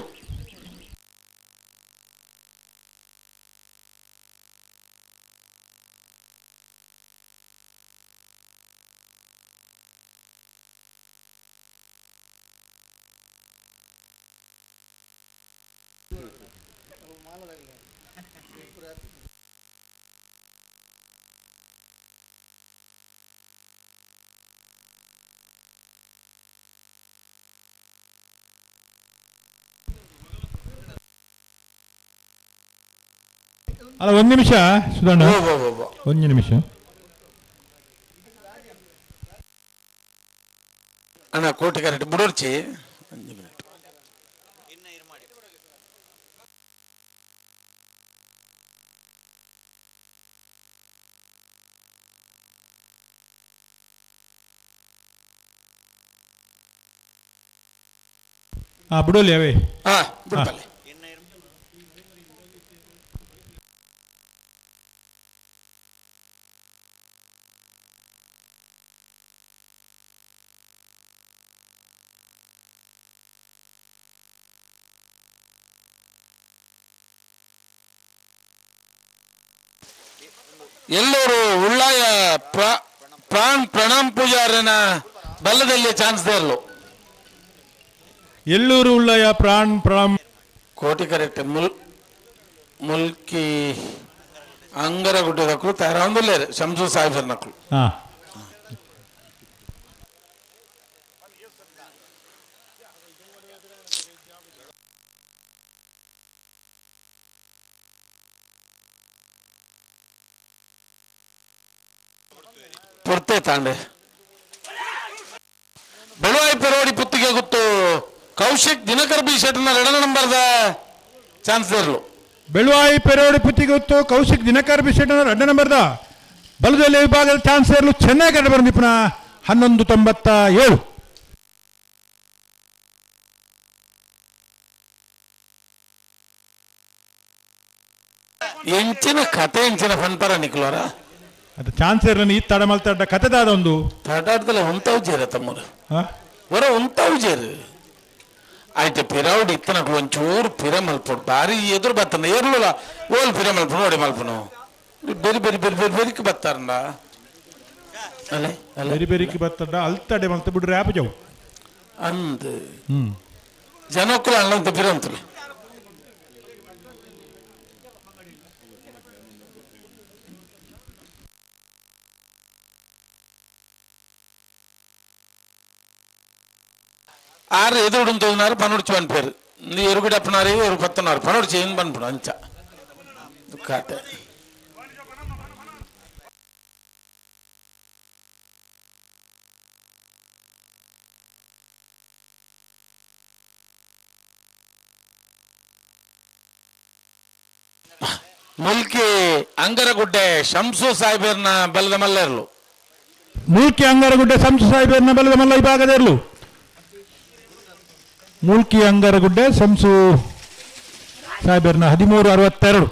ಅಲ್ಲ, 1 ನಿಮಿಷ ಸುಧಣ್ಣ, 1 ನಿಮಿಷ ಅಣ್ಣ. ಕೋಟಿ ಕರೆಕ್ಟ್ ಬುಡೋರ್ಚಿ ಬಿಡೋಲಿ ಅವೇ. ಬಿಡ್ಬಲ್ಲೆ. ಎಲ್ಲೂರು ಉಳ್ಳಾಯ ಪ್ರಣಾಮ್ ಪೂಜಾರನ ಬಲ್ಲದಲ್ಲಿ ಚಾನ್ಸ್ ಇರಲು. ಎಲ್ಲೂರು ಉಳ್ಳಾಯ ಪ್ರಣಾಮ್ ಕೋಟಿ ಕರೆಕ್ಟ್. ಮುಲ್ಕಿ ಅಂಗರಗುಡ್ಡೆ ನಕ್ಲು ತಯಾರೊಂದಿಲ್ಲ ಶಂಸು ಸಾಹಿಬರ್ ನಕ್ಲು. ಪುರ್ತೆ ತಾಂಡೆ ಬೆಳುವಾಯಿ ಪೆರೋಡಿ ಪುತ್ತಿಗೆ ಗೊತ್ತು ಕೌಶಿಕ್ ದಿನಕರ್ ಬಿ ಶೆಟ್ನ 2ನೇ ನಂಬರ್ದ ಚಾನ್ಸ್ ಇರಲು. ಬೆಳುವಾಯಿ ಪೆರೋಡಿ ಪುತ್ತಿಗೆ ಗೊತ್ತು ಕೌಶಿಕ್ ದಿನಕರ್ ಬಿ ಶೆಟ್ನ 2ನೇ ನಂಬರ್ದ ಬಲದಲ್ಲಿ ವಿಭಾಗದ ಚಾನ್ಸ್ ಇರಲು ಚೆನ್ನೈ ಕಂಡು ಬಂದಿಪ್ಪನ 11:97. ಎಂಚಿನ ಕತೆ ಎಂಚಿನ ಫಂತರ ನಿಕ್ಲೋರ ಅದು ಚಾನ್ಸ್ ಇರಲಿ. ಈ ತಡ ಮಲ್ತಾಡ ಕತೆದಾದ ಒಂದು ತಟಾಡ್ದಲ್ಲ ಉಂತಾವು ಜೇರ ತಮ್ಮರು ಹೊರ ಉಂತಾವು ಜೇರು ಆಯ್ತು. ಪಿರೌಡ್ ಇತ್ತನಕ್ಲು ಒಂಚೂರು ಪಿರ ಮಲ್ಪಡು ಬಾರಿ ಎದುರು ಬತ್ತಾನ ಏರ್ಲಲ್ಲ ಓಲ್ ಪಿರ ಮಲ್ಪನು ನೋಡಿ ಮಲ್ಪನು ಬೆರಿ ಬೆರಿ ಬೆರಿ ಬೆರಿ ಬೆರಿಕ್ ಬತ್ತಾರಂಡ ಅಲ್ಲೇ ಬೆರಿ ಬೆರಿಕಿ ಬತ್ತಡ ಅಲ್ತಡೆ ಮಲ್ತ ಬಿಡ್ರಿ ಆಪ ಜಾವು ಅಂದ್ ಜನಕ್ಕೂ ಅಲ್ಲಂತ ಪಿರ ಅಂತಲ್ಲ. ఆరు ఎదురు తొమ్మిదిన్నర పనుడిచి పనిపోయారు. ఎరుగుడు అప్పనారు ఎరుగు 10:30 పనుడు చేయని పనిపడు అంచ కాట. ಮುಲ್ಕಿ ಅಂಗರಗುಡ್ಡೆ ಶಂಸು ಸಾಹೇಬರ್ನ ಬಲದ ಮಲ್ಲೇರ್ಲು. ಮುಲ್ಕಿ ಅಂಗರಗುಡ್ಡೆ ಶಂಸು ಸಾಹೇಬರ್ನ ಬಲದ ಮಲ್ಲ ವಿಭಾಗದೇರ್ಲು. ಮೂಲ್ಕಿ ಅಂಗರಗುಡ್ಡೆ ಸಂಸು ಸಾಹೇಬರ್ನ 1362.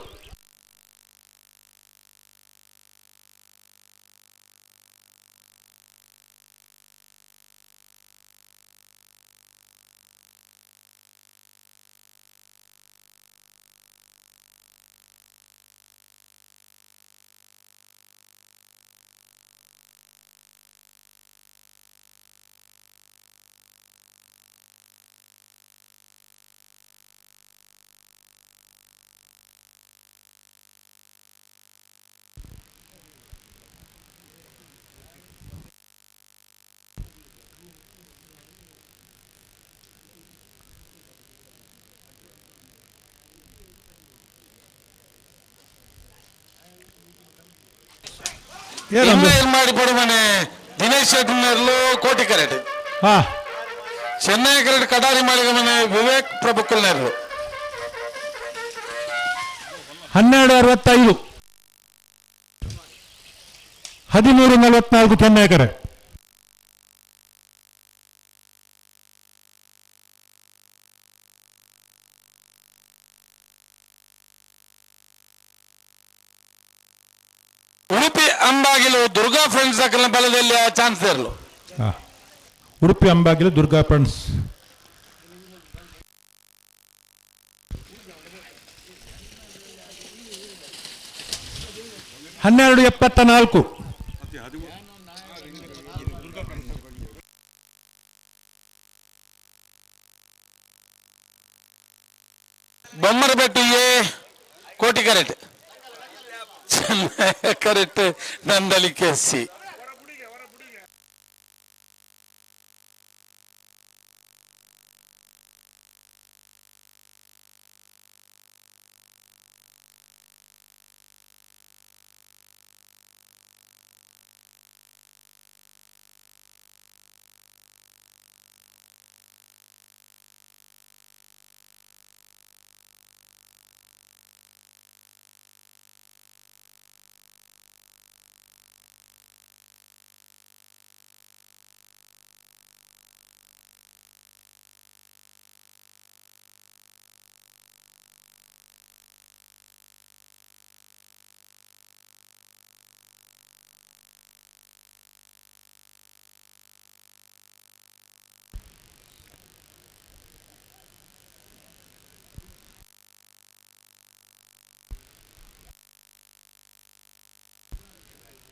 ಮಾಡಿ ಮನೆ ದಿನೇಶ್ ಶೆಟ್ಟಿನರ್ಲು ಕೋಟಿ ಕರೆಟ್ ಚೆನ್ನೈ ಕರೆಟ್ ಕಟಾರಿ ಮಾಡಿದ ಮನೆ ವಿವೇಕ್ ಪ್ರಭುಕಲ್ನರ್ಲು 1265 1344 ಚೆನ್ನೈ ಕರೆ. ಉಡುಪಿ ಅಂಬಾಗಿಲು ದುರ್ಗಾ ಫ್ರೆಂಡ್ಸ್ ಅಕ್ಕನ ಬಲದಲ್ಲಿ ಚಾನ್ಸ್ ಇರಲು. ಉಡುಪಿ ಅಂಬಾಗಿಲು ದುರ್ಗಾ ಫ್ರೆಂಡ್ಸ್ 1274. ಬೊಮ್ಮರಬೆಟ್ಟಿಗೆ ಕೋಟಿ correct correct Nandalike C.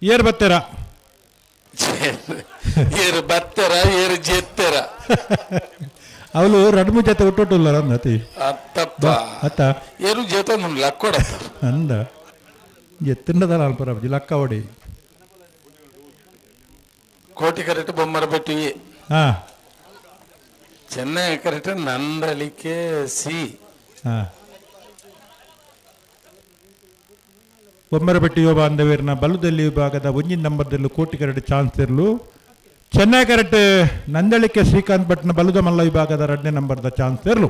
Air ಬತ್ತೆರ ಏರು ಬತ್ತೆರ ಏರು ಜೆತ್ತೆರ ಅವಳು 2-3 ಜೊತೆ ಹುಟ್ಟುಲ್ಲ ನತಿ ಅತ್ತಪ್ಪ ಅತ್ತ ಏರು ಜೊತೆ ಒಂದು ಲಕ್ಕೊಡ ಅಂದ ಎತ್ತಿಂದ ಅಲ್ಪರ ಲಕ್ಕ ಹೊಡಿ ಕೋಟಿ correct ಬೊಮ್ಮರಬೆಟ್ಟಿ Chennai correct Nandalike C. ಬೊಮ್ಮರಬೆಟ್ಟಿ ಯುವ ಬಾಂಧವೀರನ ಬಲ್ಲುದಲ್ಲಿ ವಿಭಾಗದ 1 ನಂಬರ್ದಲ್ಲೂ ಕೋಟಿ ಕರೆಟ್ ಚಾನ್ಸ್ ಇರಲು. ಚೆನ್ನೈ ಕರೆಟ್ ನಂದಳಿಕೆ ಶ್ರೀಕಾಂತ್ ಭಟ್ನ ಬಲ್ಲುದ ಮಲ್ಲ ವಿಭಾಗದ 2ನೇ ನಂಬರ್ದ ಚಾನ್ಸ್ ಇರಲು.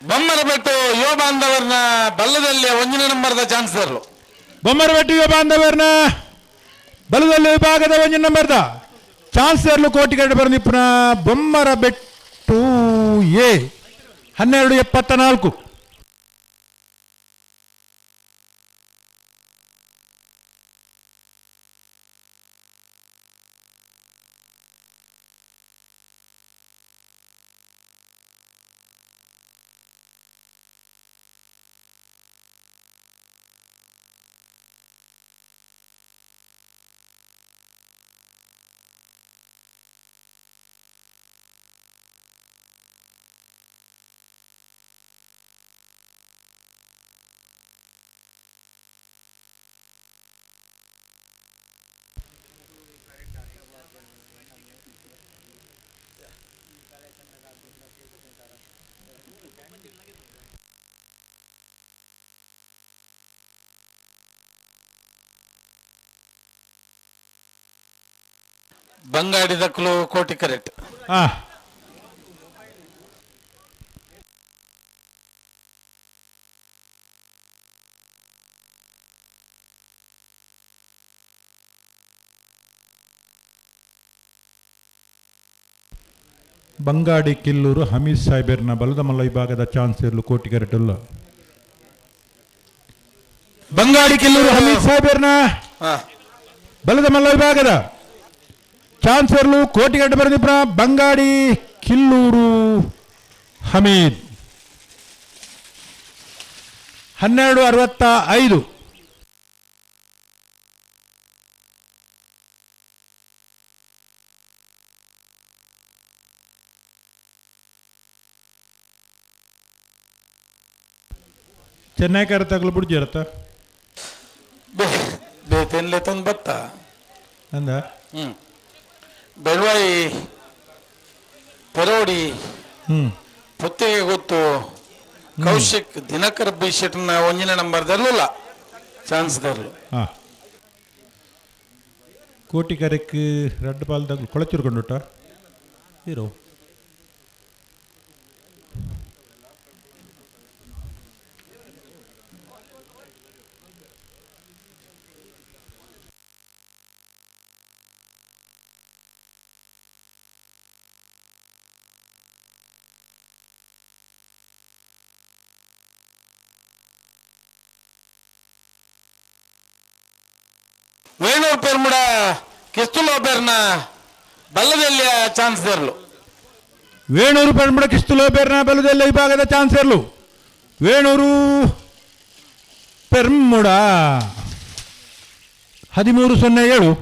ಬೊಮ್ಮರಬೆಟ್ಟು ಯುವ ಬಾಂಧವರನ ಬಲ್ಲದಲ್ಲಿ 1ನೇ ನಂಬರ್ದ ಚಾನ್ಸ್ ಇರಲು. ಬೊಮ್ಮರಬೆಟ್ಟು ಯುವ ಬಾಂಧವರನ ಬಲ್ಲುದಲ್ಲಿ ವಿಭಾಗದ 1 ನಂಬರ್ದ ಚಾನ್ಸ್ ಇರಲು ಕೋಟಿ ಕರೆಟ್ ಬರನಿಪ್ಪನ ಬೊಮ್ಮರಬೆಟ್ಟು ಎ 1274. ಬಂಗಾಡಿದ ಕೋಟಿ ಕರೆಕ್ಟ್. ಬಂಗಾಡಿ ಕಿಲ್ಲೂರು ಹಮೀದ್ ಸಾಹೇಬರ್ನ ಬಲದ ಮಲ್ಲ ವಿಭಾಗದ ಚಾನ್ಸ್ ಇರಲು ಕೋಟಿ ಕರೆಕ್ಟಲ್ಲ. ಬಂಗಾಡಿ ಕಿಲ್ಲೂರು ಹಮೀದ್ ಸಾಹೇಬರ್ನ ಬಲದ ಮಲ್ಲ ವಿಭಾಗದ ಚಾನ್ಸ್ ಇರಲು ಕೋಟಿ ಕರೆಕ್ಟ್ ಬರೆದಿಪ್ಪ ಬಂಗಾಡಿ ಕಿಲ್ಲೂರು ಹಮೀದ್ 12:65. ಚೆನ್ನೈ ಕರೆ ತಗಲು ಬಿಡ್ಜಿರತ್ತ ಬೇತೆನ್ಲೆ ತಂದು ಬತ್ತ ಅಂದ ಬೆಳವಾಯಿ ಪೆರೋಡಿ ಪುತ್ತಿಗೆ ಗೊತ್ತು ಕೌಶಿಕ್ ದಿನಕರ್ ಬಿ ಶೆಟ್ನ ಒಂಜಿನ ನಂಬರ್ ದರ್ಲಿಲ್ಲ ಚಾನ್ಸ್ ದರ್ಲು ಕೋಟಿ ಕರೆಕ್ ರೆಡ್ ಬಾಲ್ ತಗಲು ಕೊಳಚುರ್ಕೊಂಡುಟ ಹೀರೋ ವೇಣೂರು ಪೆರ್ಮುಡ ಕಿಸ್ತುಲೋ ಪೆರ್ನ ಬಲ್ಲದಲ್ಲಿಯ ಚಾನ್ಸ್ ಇರಲು ವೇಣೂರು ಪೆರ್ಮುಡ ಕಿಸ್ತುಲೋ ಪೆರ್ನ ಬಲ್ಲದಲ್ಲಿಯ ವಿಭಾಗದ ಚಾನ್ಸ್ ಇರಲು ವೇಣೂರು ಪೆರ್ಮುಡ 13:07.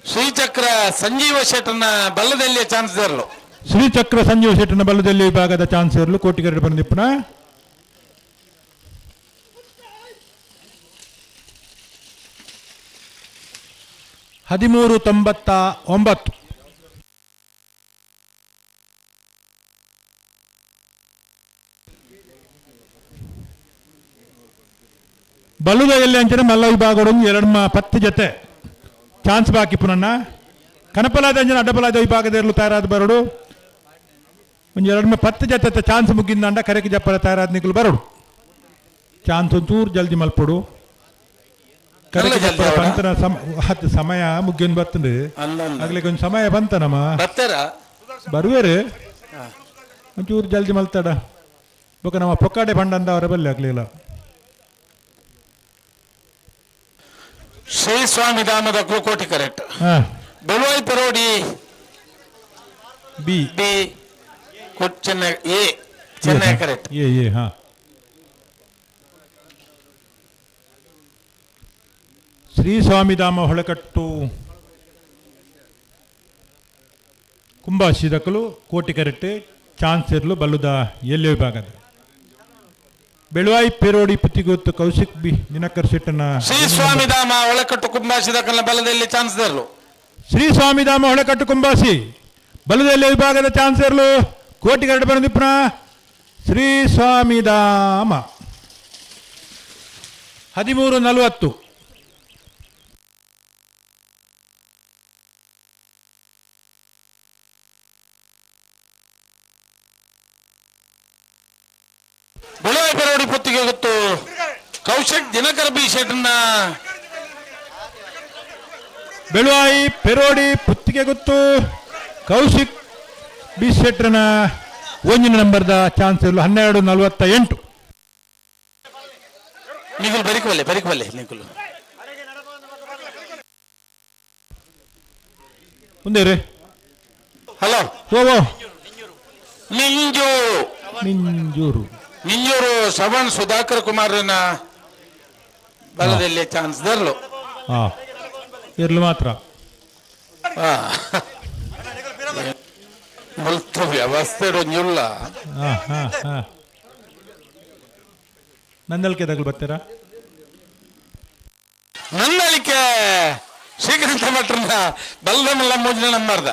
ಶ್ರೀಚಕ್ರ ಸಂಜೀವ ಶೆಟ್ಟನ ಬಲ್ಲದಲ್ಲಿಯ ಚಾನ್ಸ್ ಇರಲು ಶ್ರೀಚಕ್ರ ಸಂಜೀವ ಶೆಟ್ಟನ ಬಲ್ಲದಲ್ಲಿ ವಿಭಾಗದ ಚಾನ್ಸ್ ಇರಲು ಕೋಟಿ ಕರೆಕ್ಟ್ ಬಂದಿಪ್ಪನ 13:99. ಬಲ್ಲುದಲ್ಲಿ ಅಂಚನೆ ಮಲ್ಲ ವಿಭಾಗಡು 2 ಜೊತೆ ಚಾನ್ಸ್ ಬಾಕಿ ಪುನಃ ಕನಪಲಾದ ಅಂಜನ ಅಡ್ಡಪಲಾದ ವಿಭಾಗದ ಇರಲು ತಯಾರಾದ ಬರಡು ಒಂದು 10 ಜೊತೆ ಚಾನ್ಸ್ ಮುಗಿಂದ ಕರೆಗೆ ಜಪ್ಪಲ ತಯಾರಾದ ನಿಗಲು ಬರಡು ಚಾನ್ಸ್ ಒಂಚೂರು ಜಲ್ದಿ ಮಲ್ಪಡು ಕರೆಗೆ ಜಪ್ಪಲ ಬಂತನ ಸಮಯ ಮುಗಿನ್ ಬರ್ತಂದು ಆಗ್ಲಿಕ್ಕೆ ಒಂದು ಸಮಯ ಬಂತನಮ್ಮ ಬರುವೇರು ಒಂಚೂರು ಜಲ್ದಿ ಮಲ್ತಾಡ ಬೊಕ್ಕ ನಮ್ಮ ಪೊಕ್ಕಾಡೆ ಫಂಡ್ ಅಂದ ಅವರ ಬಲ್ಲಿ ಆಗ್ಲಿಲ್ಲ ಶ್ರೀ ಸ್ವಾಮಿ ಧಾಮದ ಕೋಟಿ ಕರೆಕ್ಟ್ ಬೆಳವಾಯಿ ಪೆರೋಡಿ B Chennai A Chennai correct A ಹಾ ಶ್ರೀ ಸ್ವಾಮಿ ಧಾಮ ಹೊಳಕಟ್ಟು ಕುಂಭಾಶಿದಕಲು ಕೋಟಿ ಕರೆಕ್ಟ್ ಚಾನ್ಸ್ ಇರಲು ಬಲ್ಲುದ ಎಲ್ಲಿ ವಿಭಾಗದ ಬೆಳವಾಯಿ ಪೆರೋಡಿ ಪುತ್ತಿಗೊತ್ತು ಕೌಶಿಕ್ ಬಿ ದಿನಕರ್ ಶೆಟ್ಟನ ಶ್ರೀ ಸ್ವಾಮಿ ಧಾಮ ಹೊಳಕಟ್ಟು ಕುಂಭಾಶಿದಕಲ ಬಲದಲ್ಲಿ ಚಾನ್ಸ್ ಇರಲು ಶ್ರೀ ಸ್ವಾಮಿ ಧಾಮ ಹೊಳಕಟ್ಟು ಕುಂಭಾಸಿ ಬಲದಲ್ಲಿ ವಿಭಾಗದ ಚಾನ್ಸ್ ಇರಲು ಕೋಟಿ ಕರೆಕ್ಟ್ ಬಂದಿಪ್ಪನ ಶ್ರೀ ಸ್ವಾಮಿ ಧಾಮ 13:40. ಬೆಳವಾಯಿ ಪೆರೋಡಿ ಪುತ್ತಿಗೆ ಗೊತ್ತು ಕೌಶಿಕ್ ದಿನಕರ್ ಬಿ ಶೆಟ್ನ ಬೆಳವಾಯಿ ಪೆರೋಡಿ ಪುತ್ತಿಗೆ ಗೊತ್ತು ಕೌಶಿಕ್ ಬಿ ಶೆಟ್ರನ 1 ನಂಬರ್ದ ಚಾನ್ಸ್ ಇರಲು 12:48. ನಿಗುಲು ಬರಿಕಬಲ್ಲೆ ನಿಗುಲು ಮುಂದೆ ರೀ ಹಲೋ ಓ ನಿಂಜೂರು ನಿಂಜೂರು ಶ್ರವಣ್ ಸುಧಾಕರ್ ಕುಮಾರನ ಬಲದಲ್ಲಿ ಚಾನ್ಸ್ ದರ್ಲು ಇರ್ಲು ಮಾತ್ರ ಮುಲ್ತ ವ್ಯವಸ್ಥೆ ಇಲ್ಲ. ನಂದಳಿಕೆ ತಗಲು ಬರ್ತೀರಾ? ನಂದಳಿಕೆ ಶ್ರೀಕಾಂತ ಭಟ್ರನ ಬಲದಮಲ್ಲ ಮೂಜಿನ ನಂಬರ್ದ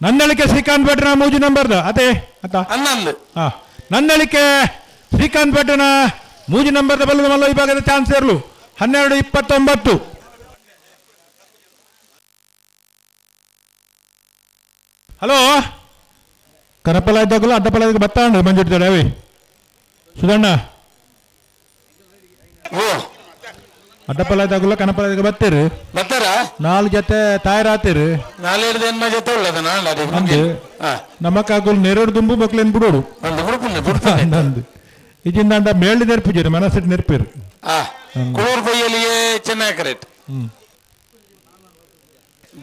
ನಂದಳಿಕೆ ಶ್ರೀಕಾಂತ್ ಭಟ್ರನ ಮೂಜಿ ನಂಬರ್ದ ಅದೇ ಅತ್ತ 11. ನಂದಳಿಕೆ ಶ್ರೀಕಾಂತ್ ಭಟ್ರನ ಮೂಜಿ ನಂಬರ್ದ ಬಲ್ಲದ ಮಲ್ಲ ವಿಭಾಗದ ಚಾನ್ಸ್ ಇರಲು 12-29. ಹಲೋ, ಕನಪಲ ಇದ್ದಾಗಲೂ ಅಡ್ಡಪಲ ಬತ್ತಾಂಡ್ರಿ ಮಂಜುಡ್ತಾರೆ ಅವಿ ಸುಧಣ್ಣ. ಅಡ್ಡಪಲ ಇದ್ದಾಗಲೂ ಕನಪಲ ಬರ್ತೀರಿ ಬರ್ತಾರ 4 ಜೊತೆ ತಾಯರಾತೀರಿ 4 ಜೊತೆ ಉಳ್ಳದ ನಮಕಾಗುಲ್ ನೆರಡು ದುಂಬು ಮಕ್ಳೇನ್ ಬಿಡೋಡು ನಂದು ಇಜಿಂದ ಮೇಳಿ ನೆರ್ಪಿಜೀರಿ ಮನಸ್ಸಿಟ್ಟು ನೆರ್ಪಿರಿ ಕುಳೂರ್ ಬೈಯಲಿಗೆ ಚೆನ್ನಾಗಿ ಕರೆಕ್ಟ್.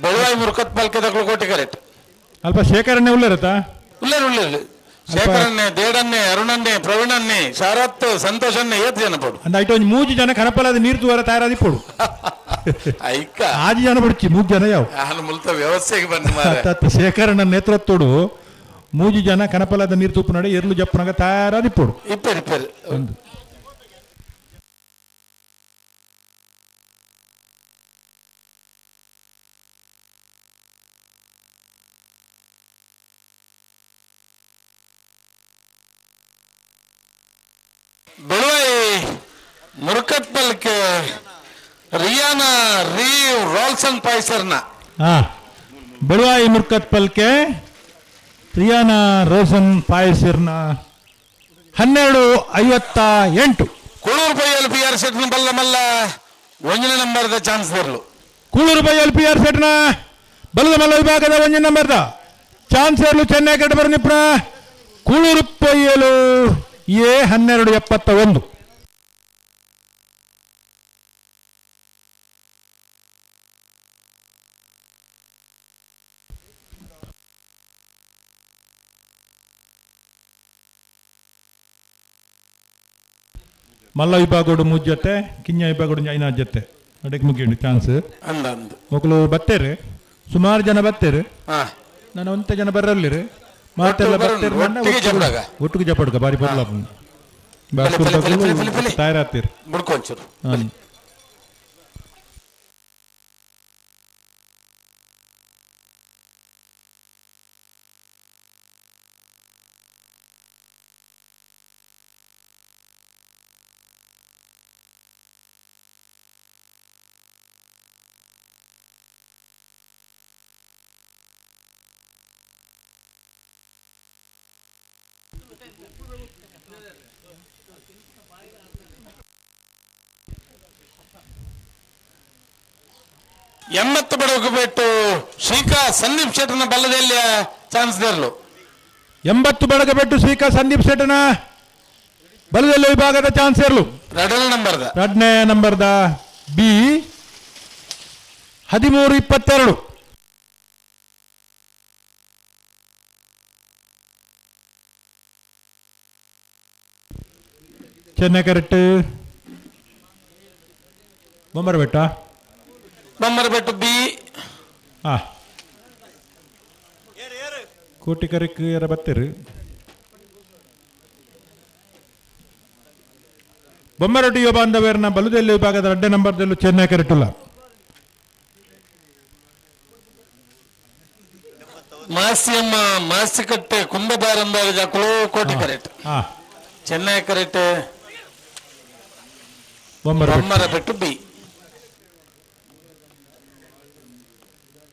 ಬೆಳವಾಯಿ ಮುರುಕತ್ ಪಾಲ್ಕೆ ತಗೊಳ್ಳೋ ಕೋಟಿ ಕರೆಕ್ಟ್. ಅಲ್ಪ ಶೇಖರನ್ನೇ ಉಳ್ಳರತಾ ಉಳ್ಳೇರು ಶೇಖರನ್ನೇ ದೇಡನ್ನೇ ಅರುಣನ್ನೇ ಪ್ರವೀಣನ್ನೇ ಶರತ್ ಸಂತೋಷನ್ನೇ ಏತ್ ಜನ ಪಡು ಅಂದ ಒಂದು 3 ಜನ ಕನಪಲಾದ ನೀರು ತೂವರ ತಯಾರಾದಿ ಪಡು ಐಕ 6 ಜನ ಪಡ್ಚಿ 3 ಜನ ಯಾವ ನಾನು ಮುಲ್ತ ವ್ಯವಸ್ಥೆಗೆ ಬಂದ ಶೇಖರನ ನೇತೃತ್ವಡು 3 ಜನ ಕನಪಲಾದ ನೀರು ತೂಪು ನಡೆ ಎರ್ಲು ಜಪ್ಪನಾಗ ತಯಾರಾದಿ ಪಡು ಇಪ್ಪೇರಿ ಒಂದು Belvai ಮುರುಕತ್ ಪಲ್ಕೆ ರಿಯಾನ rev ರಾಲ್ಸನ್ ಪಾಯ್ಸರ್ನ Belvai ಮುರ್ಕತ್ ಪಲ್ಕೆ ರಿಯಾನ ರೋಸನ್ ಪಾಯಸಿರ್ನ 12:58. Kuluru ಬೈಯಲ್ಲಿ P R ಸೆಟ್ನ ಬಲ್ಲ ಮಲ್ಲ 1 ನಂಬರ್ದ ಚಾನ್ಸ್ ಬರಲು ಕೂಳೂರು ಬೈಯಲ್ಲಿ ಪಿ ಆರ್ ಸೆಟ್ನ ಬಲ್ಲದ ಮಲ್ಲ ವಿಭಾಗದ 1 ನಂಬರ್ದ ಚಾನ್ಸ್ ಇರಲು ಚೆನ್ನೈ ಕಡೆ ಬರನಿಪ್ರ ಕೂಳೂರು ಬೈಯಲು 12:71. ಮಲ್ಲ ವಿಭಾಗೋಡು 3 ಜೊತೆ ಕಿಂಜ ವಿಭಾಗೋಡು 5 ಜೊತೆ ಅಡಕ್ಕೆ ಮುಗಿಯಂಡು ಚಾನ್ಸ್ ಮಕ್ಕಳು ಬತ್ತೇರಿ ಸುಮಾರು ಜನ ಬತ್ತೇರಿ ನಾನು 1 ಜನ ಬರಲಿರಿ ಮಾತೆಲ್ಲ ಬತ್ತೇರಿ ಒಟ್ಟಿಗೆ ಜಪಡ್ಕ ಬಾರಿ ಬರಲ್ಲ ತಯಾರಾಗ್ತೀರಿ ಬಿಡ್ಕೊಂಚೂರು ಎಂಬತ್ತು ಬಡವಕ್ಕೆ ಬಿಟ್ಟು ಶ್ರೀಕಾ ಸಂದೀಪ್ ಶೆಟ್ಟರ್ನ ಬಲ್ಲದಲ್ಲಿ ಚಾನ್ಸ್ ದರ್ಲು 80 ಬಡಗ ಬಿಟ್ಟು ಶ್ರೀಕಾ ಸಂದೀಪ್ ಶೆಟ್ಟರ್ನ ಬಲದಲ್ಲಿ ವಿಭಾಗದ ಚಾನ್ಸ್ ಇರಲು 2ನೇ ನಂಬರ್ದ B 13:22. Chennai correct Bommarabettu B Koti correct ಯಾರ ಬತ್ತೇರಿ ಬೊಮ್ಮರೊಟ್ಟಿ ಯುವ ಬಾಂಧವ್ಯರನ್ನ ಬಲುದೆಲ್ಲಿ ವಿಭಾಗದ 2ನೇ ನಂಬರ್ದಲ್ಲೂ ಚೆನ್ನೈ ಕರೆಕ್ಟಲ್ಲ. ಮಾಸಿಯಮ್ಮ ಮಾಸಿಕಟ್ಟೆ ಕುಂಭದಾರಂಬ Koti correct Chennai correct Bommarabettu B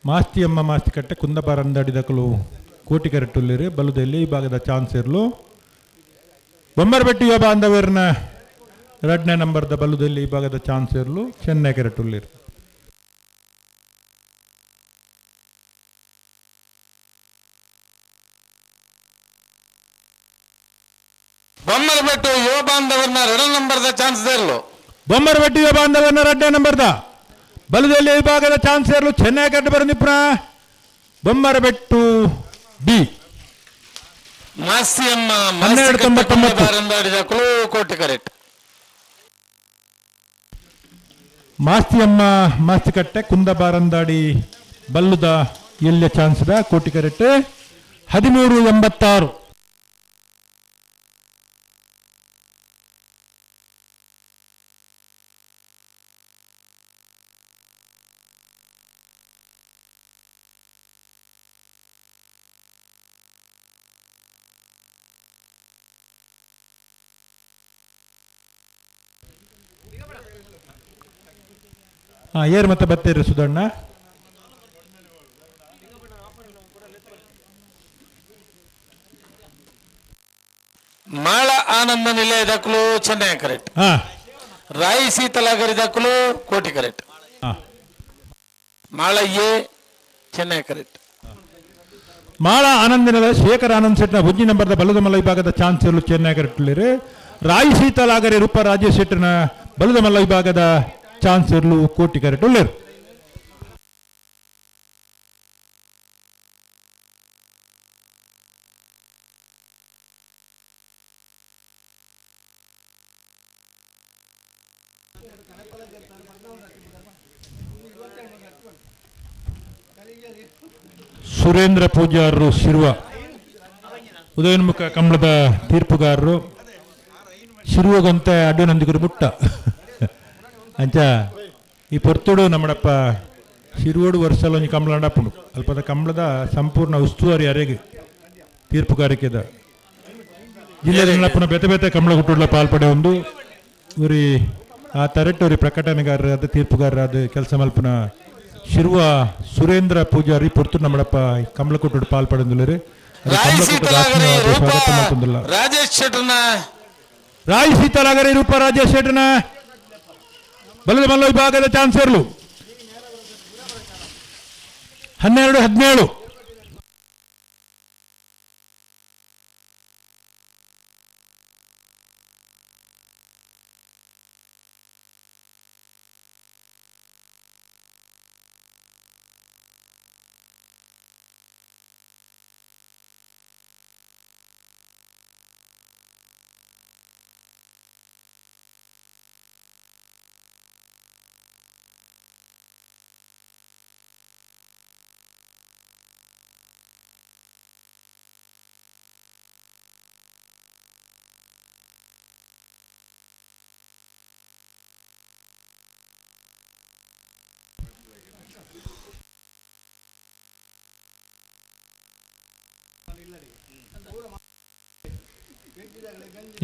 Mastiyamma Mastikatte ಕುಂದಬಾರಂದಾಡಿದಕಲು ಕೋಟಿ ಕರೆಕ್ಟುಲ್ಲಿರಿ ಬಲುದಲ್ಲಿ ಈ ಭಾಗದ ಚಾನ್ಸ್ ಇರಲು ಬೊಮ್ಮರಬೆಟ್ಟು ಯುವ ಬಾಂಧವ್ಯರನ್ನ 2ನೇ ನಂಬರ್ದ ಬಲುದಲ್ಲಿ ಈ ಭಾಗದ ಚಾನ್ಸ್ ಇರಲು ಚೆನ್ನೈ ಕರೆಕ್ಟುಲ್ಲಿರಿ. ಬೊಮ್ಮರಬೆಟ್ಟು ಯುವ ಬಾಂಧವರನ್ನ 2ನೇ ನಂಬರ್ದ ಚಾನ್ಸ್ ಇರಲು ಬೊಮ್ಮರಬೆಟ್ಟು ಯುವ ಬಾಂಧವರನ್ನ 2ನೇ ನಂಬರ್ದ ಬಲದಲ್ಲಿ ವಿಭಾಗದ ಚಾನ್ಸ್ ಇರಲು ಚೆನ್ನೈ ಕಟ್ಟು ಬರನಿಪ್ರ ಬೊಮ್ಮರಬೆಟ್ಟು ಬಿ ಮಾಸ್ತಿಯಮ್ಮ 1299 ಬಾರಂದಾಡಿದಕ್ಕಳು ಕೋಟಿ ಕರೆಕ್ಟ್. ಮಾಸ್ತಿಯಮ್ಮ ಮಾಸ್ತಿಕಟ್ಟೆ ಕುಂದಬಾರಂದಾಡಿ ಬಲ್ಲುದ ಎಲ್ಲಿಯ ಚಾನ್ಸ್ದ ಕೋಟಿ ಕರೆಕ್ಟ್. 1386 ಏರು ಮತ್ತೆ ಬತ್ತೇರಿ ಸುಧಣ್ಣ. ಮಾಳ ಆನಂದ ನಿಲಯದಕ್ಕಲು ಚೆನ್ನೈ ಕರೆಕ್ಟ್. ರಾಯಿ ಸೀತಲಾಗರಿದಕ್ಕಲು ಕೋಟಿ ಕರೆಕ್ಟ್. ಮಾಳಯ್ಯೆ ಚೆನ್ನೈ ಕರೆಕ್ಟ್. ಮಾಳ ಆನಂದಿನದ ಶೇಖರ್ ಆನಂದ್ ಸೆಟ್ನ ಬುಜ್ಜಿ ನಂಬರ್ದ ಬಲದ ಮಲ್ಲ ವಿಭಾಗದ ಚಾನ್ಸ್ ಇರಲು ಚೆನ್ನೈ ಕರೆಕ್ಟ್. ರಾಯಿ ಸೀತಲಾಗರಿ ರೂಪ ರಾಜೇಶ್ ಶೆಟ್ಟರ್ನ ಬಲದ ಮಲ್ಲ ವಿಭಾಗದ ಚಾನ್ಸ್ ಇರಲು ಕೋಟಿ ಕರೆಕ್ಟ್ ಉಳ್ಳೇರು. ಸುರೇಂದ್ರ ಪೂಜಾರರು ಶಿರ್ವ ಉದಯೋನ್ಮುಖ ಕಂಬಳದ ತೀರ್ಪುಗಾರರು ಶಿರುವಗಂತ ಅಡ್ಡನಂದಿಗರು ಮುಟ್ಟ ಅಂಚ ಈ ಪೊರ್ತುಡು ನಮ್ಮಡಪ್ಪ ಶಿರುವಡು ವರ್ಷಲೊಂದು ಕಂಬಳ ನಡಪ್ಪುಂಡು ಅಲ್ಪದ ಕಂಬಳದ ಸಂಪೂರ್ಣ ಉಸ್ತುವಾರಿ ಅರೆಗೆ ತೀರ್ಪುಗಾರಿಕೆದ ಜಿಲ್ಲೆದ ನಡಪ್ಪನ ಬೆತೆ ಬೆತೆ ಕಂಬಳ ಹುಟ್ಟುಡ್ಲ ಪಾಲ್ಪಡೆ ಒಂದು ಇವ್ರಿ ಆ ತರೆಟ್ಟು ಅವ್ರಿ ಪ್ರಕಟಣೆಗಾರರಾದ ತೀರ್ಪುಗಾರರಾದ ಕೆಲಸ ಮಲ್ಪನ ಶಿರುವ ಸುರೇಂದ್ರ ಪೂಜಾರಿ ಪೊರ್ತು ನಮ್ಮಡಪ್ಪ ಕಂಬಳ ಕೊಟ್ಟು ಪಾಲ್ಪಡೆಂದಿಲ್ಲರಿ ಸ್ವಾಗತ ಮಾಡ್ತಂದಿಲ್ಲ. ರಾಜೇಶ್ ಶೆಟ್ಟರ್ನ ರಾಯಿ ಸೀತಾಲಾಗರಿ ರೂಪ ರಾಜೇಶ್ ಶೆಟ್ಟರ್ನ ಬಲದ ಮಲ್ಲ ವಿಭಾಗದ ಚಾನ್ಸ್ ಇರಲು 12-17.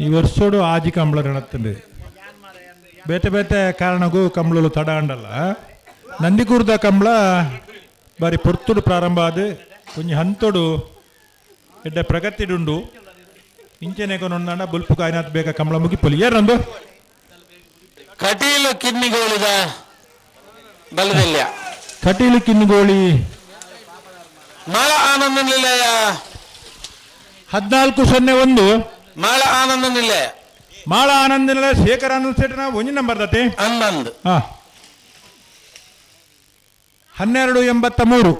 ಈ ವರ್ಷೋಡು ಆಜಿ ಕಂಬಳ ನಡತ್ತಂಡು ಬೇತೆ ಬೇತೆ ಕಾರಣಗೂ ಕಂಬಳಲು ತಡ ಅಂಡಲ್ಲ. ನಂದಿಕೂರ್ದ ಕಂಬಳ ಬಾರಿ ಪೊರ್ತುಡು ಪ್ರಾರಂಭ ಆದ ಕೊಂಚ ಹಂತೋಡು ಎಡ್ಡ ಪ್ರಗತಿಡುಂಡು ಇಂಚೆನೆ ಕೊನೊಂದಾಂಡ ಬುಲ್ಪು ಕಾಯ್ನಾತ್ ಬೇಗ ಕಂಬಳ ಮುಗಿಪೊಲಿ ಏರಂದು ಕಟೀಲು ಕಿನ್ನಿಗೋಳಿದ ಬಲದಲ್ಯ ಕಟೀಲು ಕಿನ್ನಿಗೋಳಿ ಮಾಳ ಆನಂದ ನಿಲಯ 1401 ಮಾಳ ಆನಂದ ನಿಲಯ ಮಾಳ ಆನಂದ ನಿಲಯ ಶೇಖರ್ ಆನಂದ್ ಸೆಟ್ನ ಒಂಜಿ ನಂಬರ್ ದತೆ 11 1283.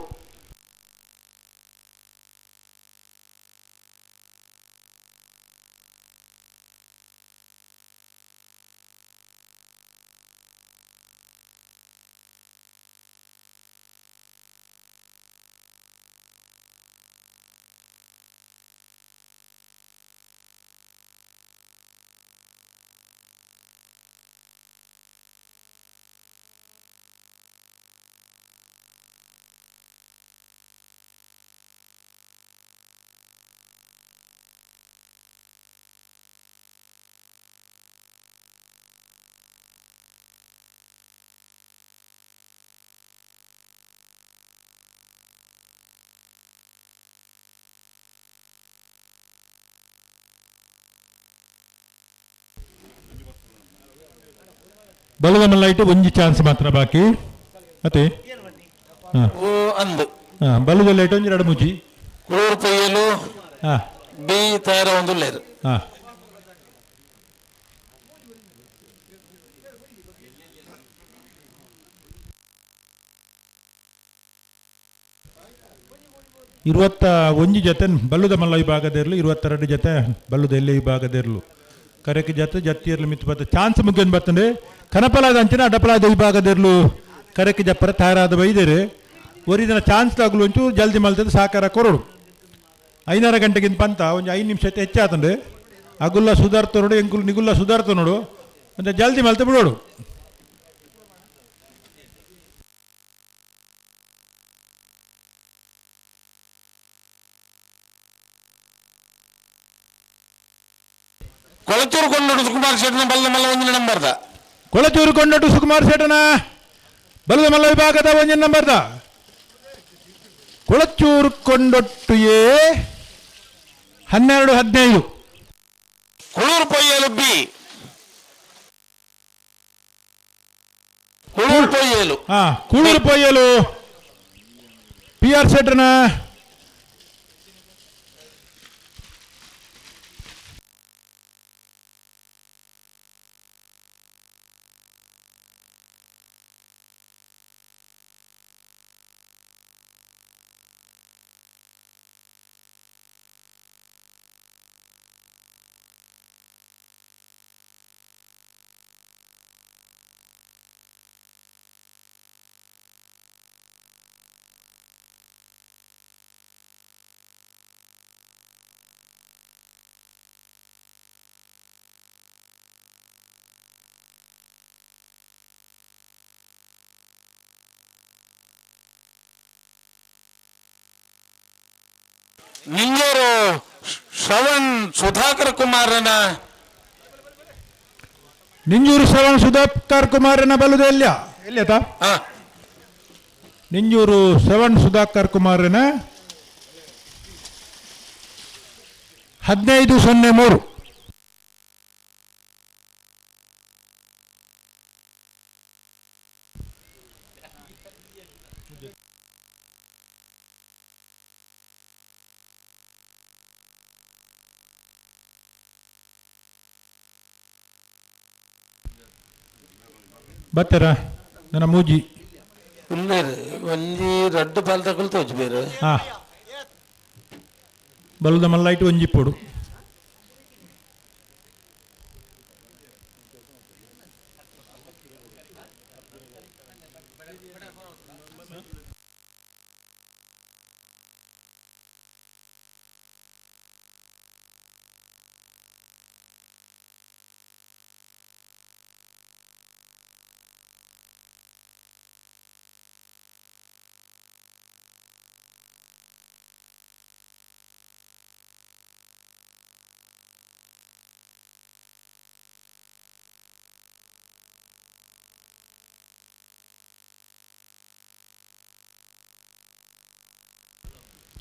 ಬಲದ ಮಲ್ಲೈಟ್ ಒಂಜಿ ಚಾನ್ಸ್ ಮಾತ್ರ ಬಾಕಿ ಮತ್ತೆ ಬಲದ ಲೈಟ್ ಒಂಜಿ ಎರಡು ಮುಜಿ ಕುಳೂರು ಪಯ್ಯಲು ಬಿ ತಯಾರ ಒಂದು ಲೇರು 21 ಜೊತೆ ಬಲ್ಲುದ ಮಲ್ಲ ವಿಭಾಗದಿರಲು 22 ಜೊತೆ ಬಲ್ಲುದ ಎಲ್ಲಿ ವಿಭಾಗದಿರಲು ಕರೆಕ್ ಜೊತೆ ಜತ್ತಿರ್ಲು ಮಿತ್ತು ಬತ್ತ ಚಾನ್ಸ್ ಮುಗಿನ್ ಬರ್ತಂದ್ರೆ ಕನಪಲಾದ ಅಂಚಿನ ಅಡ್ಡಪಲಾದ ವಿಭಾಗದಿರಲು ಕರೆಕ್ ಜಪ್ಪರ ತಯಾರಾದ ಬೈದೇರು ಒರಿದಿನ ಚಾನ್ಸ್ ತಗಲು ಒಂಚೂರು ಜಲ್ದಿ ಮಲ್ತದ ಸಾಕಾರ ಕೊರಡು 5:30 ಗಂಟೆಗಿಂತ ಪಂತ ಒಂದು 5 ನಿಮಿಷ ಹೆಚ್ಚಾತಂದ್ರೆ ಅಗುಲ್ಲ ಸುಧಾರ್ತ ನೋಡು ಎಂಕುಲ್ ನಿಗುಲ್ಲ ಸುಧಾರ್ತ ನೋಡು ಒಂದು ಜಲ್ದಿ ಮಲ್ತ ಬಿಡೋಡು. ಕೊಳಚೂರು ಕೊಂಡೋಡು ಸುಕುಮಾರ್ ಶೆಟ್ಟನ ಬಲ್ಲದ ಮಲ್ಲ 1 ನಂಬರ್ದ ಕೊಳಚೂರು ಕೊಂಡೋಡು ಸುಕುಮಾರ್ ಶೆಟ್ಟನ ಬಲ್ಲದ ಮಲ್ಲ ವಿಭಾಗದ 1 ನಂಬರ್ದ ಕೊಳಚೂರು ಕೊಂಡೊಟ್ಟು 12-15 ಕುಳೂರು ಪೊಯ್ಯಲು ಬಿ ಕುಳೂರು ಪೊಯ್ಯಲು ಕೂಳೂರು ಪೊಯ್ಯಲು PR ಶೆಟ್ಟನ ನಿಂಗೂರು ಶ್ರವಣ್ ಸುಧಾಕರ್ ಕುಮಾರನ ನಿಂಜೂರು ಶ್ರವಣ್ ಸುಧಾಕರ್ ಕುಮಾರನ ಬಲ್ಲುದ ಎಲ್ಲಿಯತ ನಿಂಜೂರು ಶ್ರವಣ್ ಸುಧಾಕರ್ ಕುಮಾರನ 15-03 ಬತ್ತರ ನನ್ನ ಮೂಜಿ ಒಂಜಿ ರಡ್ಡು ಪಾಲ್ ತಗೊಳ್ತಾ ಹೋಚ್ ಬೇರೆ ಬಲ್ಲುದ ಮಲ್ಲೈಟ್ ಒಂಜಿ ಪೋಡು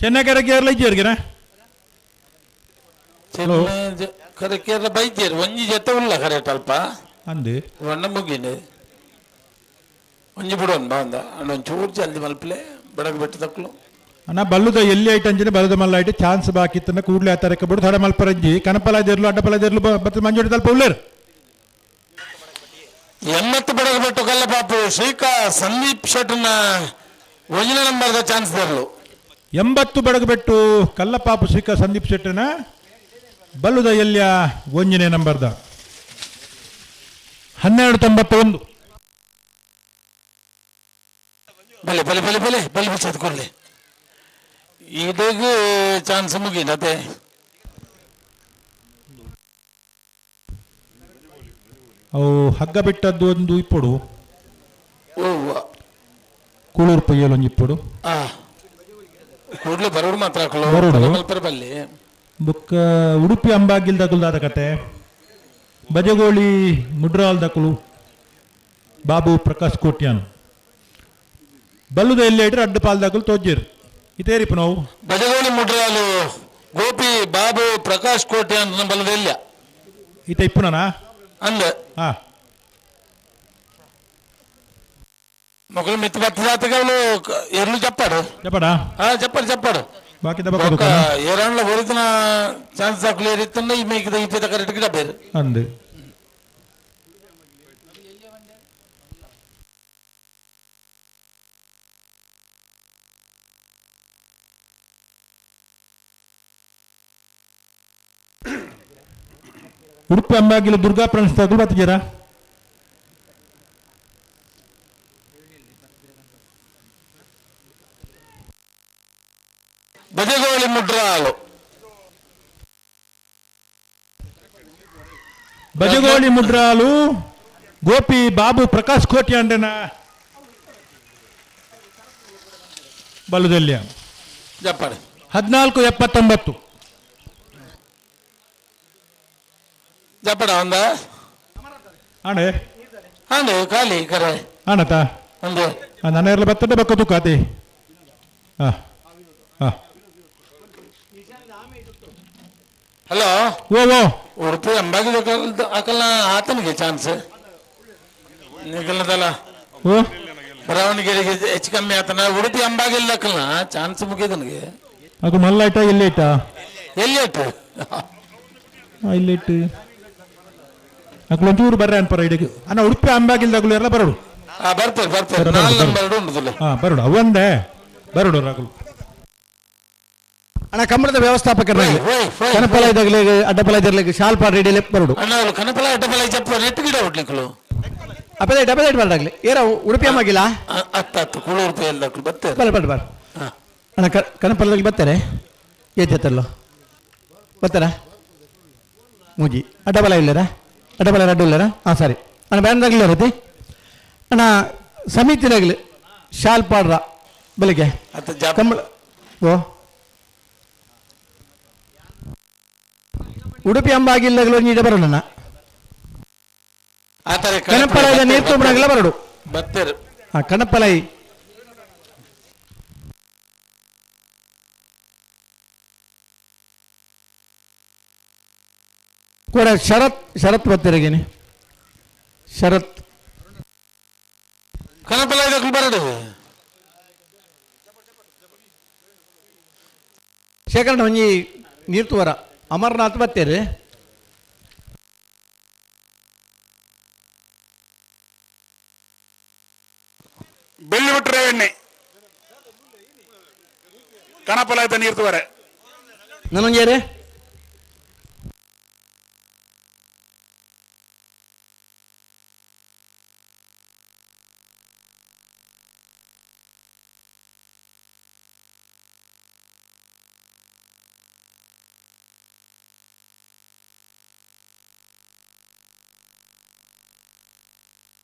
ಚೆನ್ನೈ ಕೇರಳ ಇದ್ದೀರ್ಗಿನ ಕರೆಕ್ಟ್ ಬೈತೀರಿ ಒಂಜಿ ಜೊತೆ ಉಲ್ಲ ಕರೆಕ್ಟ್ ಅಲ್ಪ ಅಂದೆ ಒಣ್ಣ ಮುಗಿನೆ ಒಂಜಿ ಬಿಡೋನ್ ಬಾಂದ ಒಂಚೂರು ಜಲ್ದಿ ಮಲ್ಪಲೆ ಬಡಗ್ ಬಿಟ್ಟು ತಕ್ಲು ಅಣ್ಣ ಬಲ್ಲುದ ಎಲ್ಲಿ ಐಟ್ ಅಂಜಿನ ಬಲ್ಲದ ಮಲ್ಲ ಐಟ್ ಚಾನ್ಸ್ ಬಾಕಿತ್ತನ್ನ ಕೂಡ್ಲೆ ಆ ತರಕ ಬಿಡು ಥೊಡೆ ಮಲ್ಪರಂಜಿ ಕನಪಲಾದಿರ್ಲು ಅಡ್ಡಪಲಾದಿರ್ಲು ಬತ್ತ ಮಂಜೋಡಿ ತಲ್ಪ ಉಳ್ಳೇರು 80 ಬಡಗ್ ಬಿಟ್ಟು ಕಲ್ಲ ಪಾಪು ಶ್ರೀಕಾ ಸಂದೀಪ್ ಶೆಟ್ನ 1 ನಂಬರ್ದ ಚಾನ್ಸ್ ದರ್ಲು 80 ಬಡಗಬೆಟ್ಟು ಕಲ್ಲಪಾಪು ಸಿಕ್ಕ ಸಂದೀಪ್ ಶೆಟ್ಟನ ಬಲ್ಲುದ ಎಲ್ಯ 1 ನಂಬರ್ದ 1291 ಬಲೆ ಬಲೆ ಬಲೆ ಬಲೆ ಬಲೆ ಬಿಚ್ಚದ್ಕೊಳ್ಳಿ ಇದಕ್ಕೆ ಚಾನ್ಸ್ ಮುಗಿನತೆ ಅವು ಹಗ್ಗ ಬಿಟ್ಟದ್ದು ಒಂದು ಇಪ್ಪಡು ಕೂಳೂರು ಪೊಯ್ಯಲು ಒಂದು ಇಪ್ಪಡು ಕೂಡ್ಲೆ ಬರೋಡು ಮಾತ್ರ ಬಲ್ಲಿ ಬುಕ್ಕ ಉಡುಪಿ ಅಂಬಾಗಿಲ್ ದಕುಲ್ದಾದ ಕತೆ ಬಜಗೋಳಿ ಮುಡ್ರಾಲ್ ದಕುಲು ಬಾಬು ಪ್ರಕಾಶ್ ಕೋಟ್ಯಾನು ಬಲ್ಲುದ ಎಲ್ಲಿ ಇಟ್ರೆ ಅಡ್ಡ ಪಾಲ್ ದಕುಲು ತೋಜೇರು ಇತೇರಿಪ ನಾವು ಬಜಗೋಳಿ ಮುಡ್ರಾಲು ಗೋಪಿ ಬಾಬು ಪ್ರಕಾಶ್ ಕೋಟ್ಯಾನ್ ಬಲ್ಲದ ಎಲ್ಲ ಈತ ಇಪ್ಪುನಾ ಅಂದ మొక్కలు మెత్తి బత్తదాతగాళ్ళు ఎర్లు చెప్పాడు చెప్పాడు చెప్పాడు ఏ రౌండ్లో ఒరిగిన ఛాన్స్ క్లియర్ ఇస్తున్నా మీకు ఇప్పుడు కరెక్ట్గా డబ్బేరు అంది ಉಡುಪಿ ಅಂಬಾಗಿಲು ದುರ್ಗಾ ಪ್ರಾಣಿಸ್ತಾಗಲು ಬರ್ತಿದ್ದೀರಾ? ಬಜಗೋಳಿ ಮುಡ್ರಾಲು ಬಜಗೋಳಿ ಮುಡ್ರಾಲು ಗೋಪಿ ಬಾಬು ಪ್ರಕಾಶ್ ಕೋಟಿ ಅಂಡನ ಬಲದಲ್ಯ ಜಪ್ಪಡೆ 1479 ಜಪ್ಪಡ ಒಂದ ಆಣೆ ಹಾಂಡೆ ಖಾಲಿ ಕರೆ ಆಣತ ಒಂದು ನನ್ನ ಎಲ್ಲ ಬತ್ತದ ಬಕ್ಕ ತುಕಾತಿ ಹಲೋ ಓ ಉಡುಪಿ ಅಂಬಾಗಿಲು ಹಾಕಲ್ಲ ಆತನಿಗೆ ಚಾನ್ಸ್ ನಿಖಲ್ನದಲ್ಲ ಓ ಬರವಣಿಗೆಗೆ ಹೆಚ್ಚು ಕಮ್ಮಿ ಆತನ ಉಡುಪಿ ಅಂಬಾಗಿಲು ಹಾಕಲ್ಲ ಚಾನ್ಸ್ ಮುಗಿದನಿಗೆ ಅದು ಮಲ್ಲ ಐಟ ಎಲ್ಲಿ ಐಟ ಎಲ್ಲಿ ಆಯ್ತು ಇಲ್ಲಿ ಇಟ್ಟು ಅಕ್ಳು ಒಂಚೂರು ಬರ್ರೆ ಅನ್ಪರ ಇಡೀ ಅಣ್ಣ ಉಡುಪಿ ಅಂಬಾಗಿಲ್ದಾಗಲು ಎಲ್ಲ ಬರೋಡು ಬರ್ತಾರೆ 4 ನಂಬರ್ ಉಂಟು ಬರೋಡು ಅವಂದೇ ಬರೋಡು ರಾಗುಲು ಅಣ್ಣ ಕಂಬಳದ ವ್ಯವಸ್ಥಾಪಕರಾಗಲಿ ಕನಪಲಾಯದಾಗಲಿ ಅಡ್ಡಪಲಾಯದಲ್ಲಿ ಶಾಲ್ಪಾಡ್ ರೆಡಿಯಲ್ಲಿ ಬರೋಡು ಅಣ್ಣ ಕನಪಲ ಅಡ್ಡಪಲ ಚಪ್ಪ ನೆಟ್ ಗಿಡ ಹೊಡ್ಲಿಕ್ಕಲು ಅಪಲೈಟ್ ಅಪಲೈಟ್ ಬರದಾಗಲಿ ಏರ ಉಡುಪಿ ಅಮ್ಮಾಗಿಲ್ಲ 10 ಕೂಳು ರೂಪಾಯಿ ಎಲ್ಲ ಬರ್ತಾರೆ ಬರ ಅಣ್ಣ ಕನಪಲದಲ್ಲಿ ಬರ್ತಾರೆ ಏತಲ್ಲೋ ಬರ್ತಾರ ಮೂಜಿ ಅಡ್ಡಬಲ ಇಲ್ಲರ ಅಡ್ಡಬಲ ಅಡ್ಡು ಇಲ್ಲರ ಹಾಂ ಸರಿ ಅಣ್ಣ ಬ್ಯಾಂಡ್ದಾಗಲಿ ರತಿ ಅಣ್ಣ ಸಮಿತಿನಾಗಲಿ ಶಾಲ್ಪಾಡ್ರ ಬೆಳಿಗ್ಗೆ ಕಂಬಳ ಓ ಉಡುಪಿ ಅಂಬಾಗಿಲ್ಲಾಗಲು ನೀಡ ಬರೋಣ ಕನಪಲಾಯದ ನೀರು ತುಂಬಾಗಲ್ಲ ಬರೋಡು ಬರ್ತಾರೆ ಕನಪಲಾಯಿ ಕೂಡ ಶರತ್ ಬರ್ತಿರಗೇನೆ ಶರತ್ ಕನಪಲಾಯದ ಬರಡು ಶೇಖರಣ ಒಂಜಿ ನೀರ್ತುವರ ಅಮರನಾಥ್ ಬತ್ತೇರಿ ಬೆಳ್ಳಿ ಬಿಟ್ರೆ ಎಣ್ಣೆ ಕನಪಲಾಯದ ನೀರ್ತುವರೆ ನನಂಜೇರಿ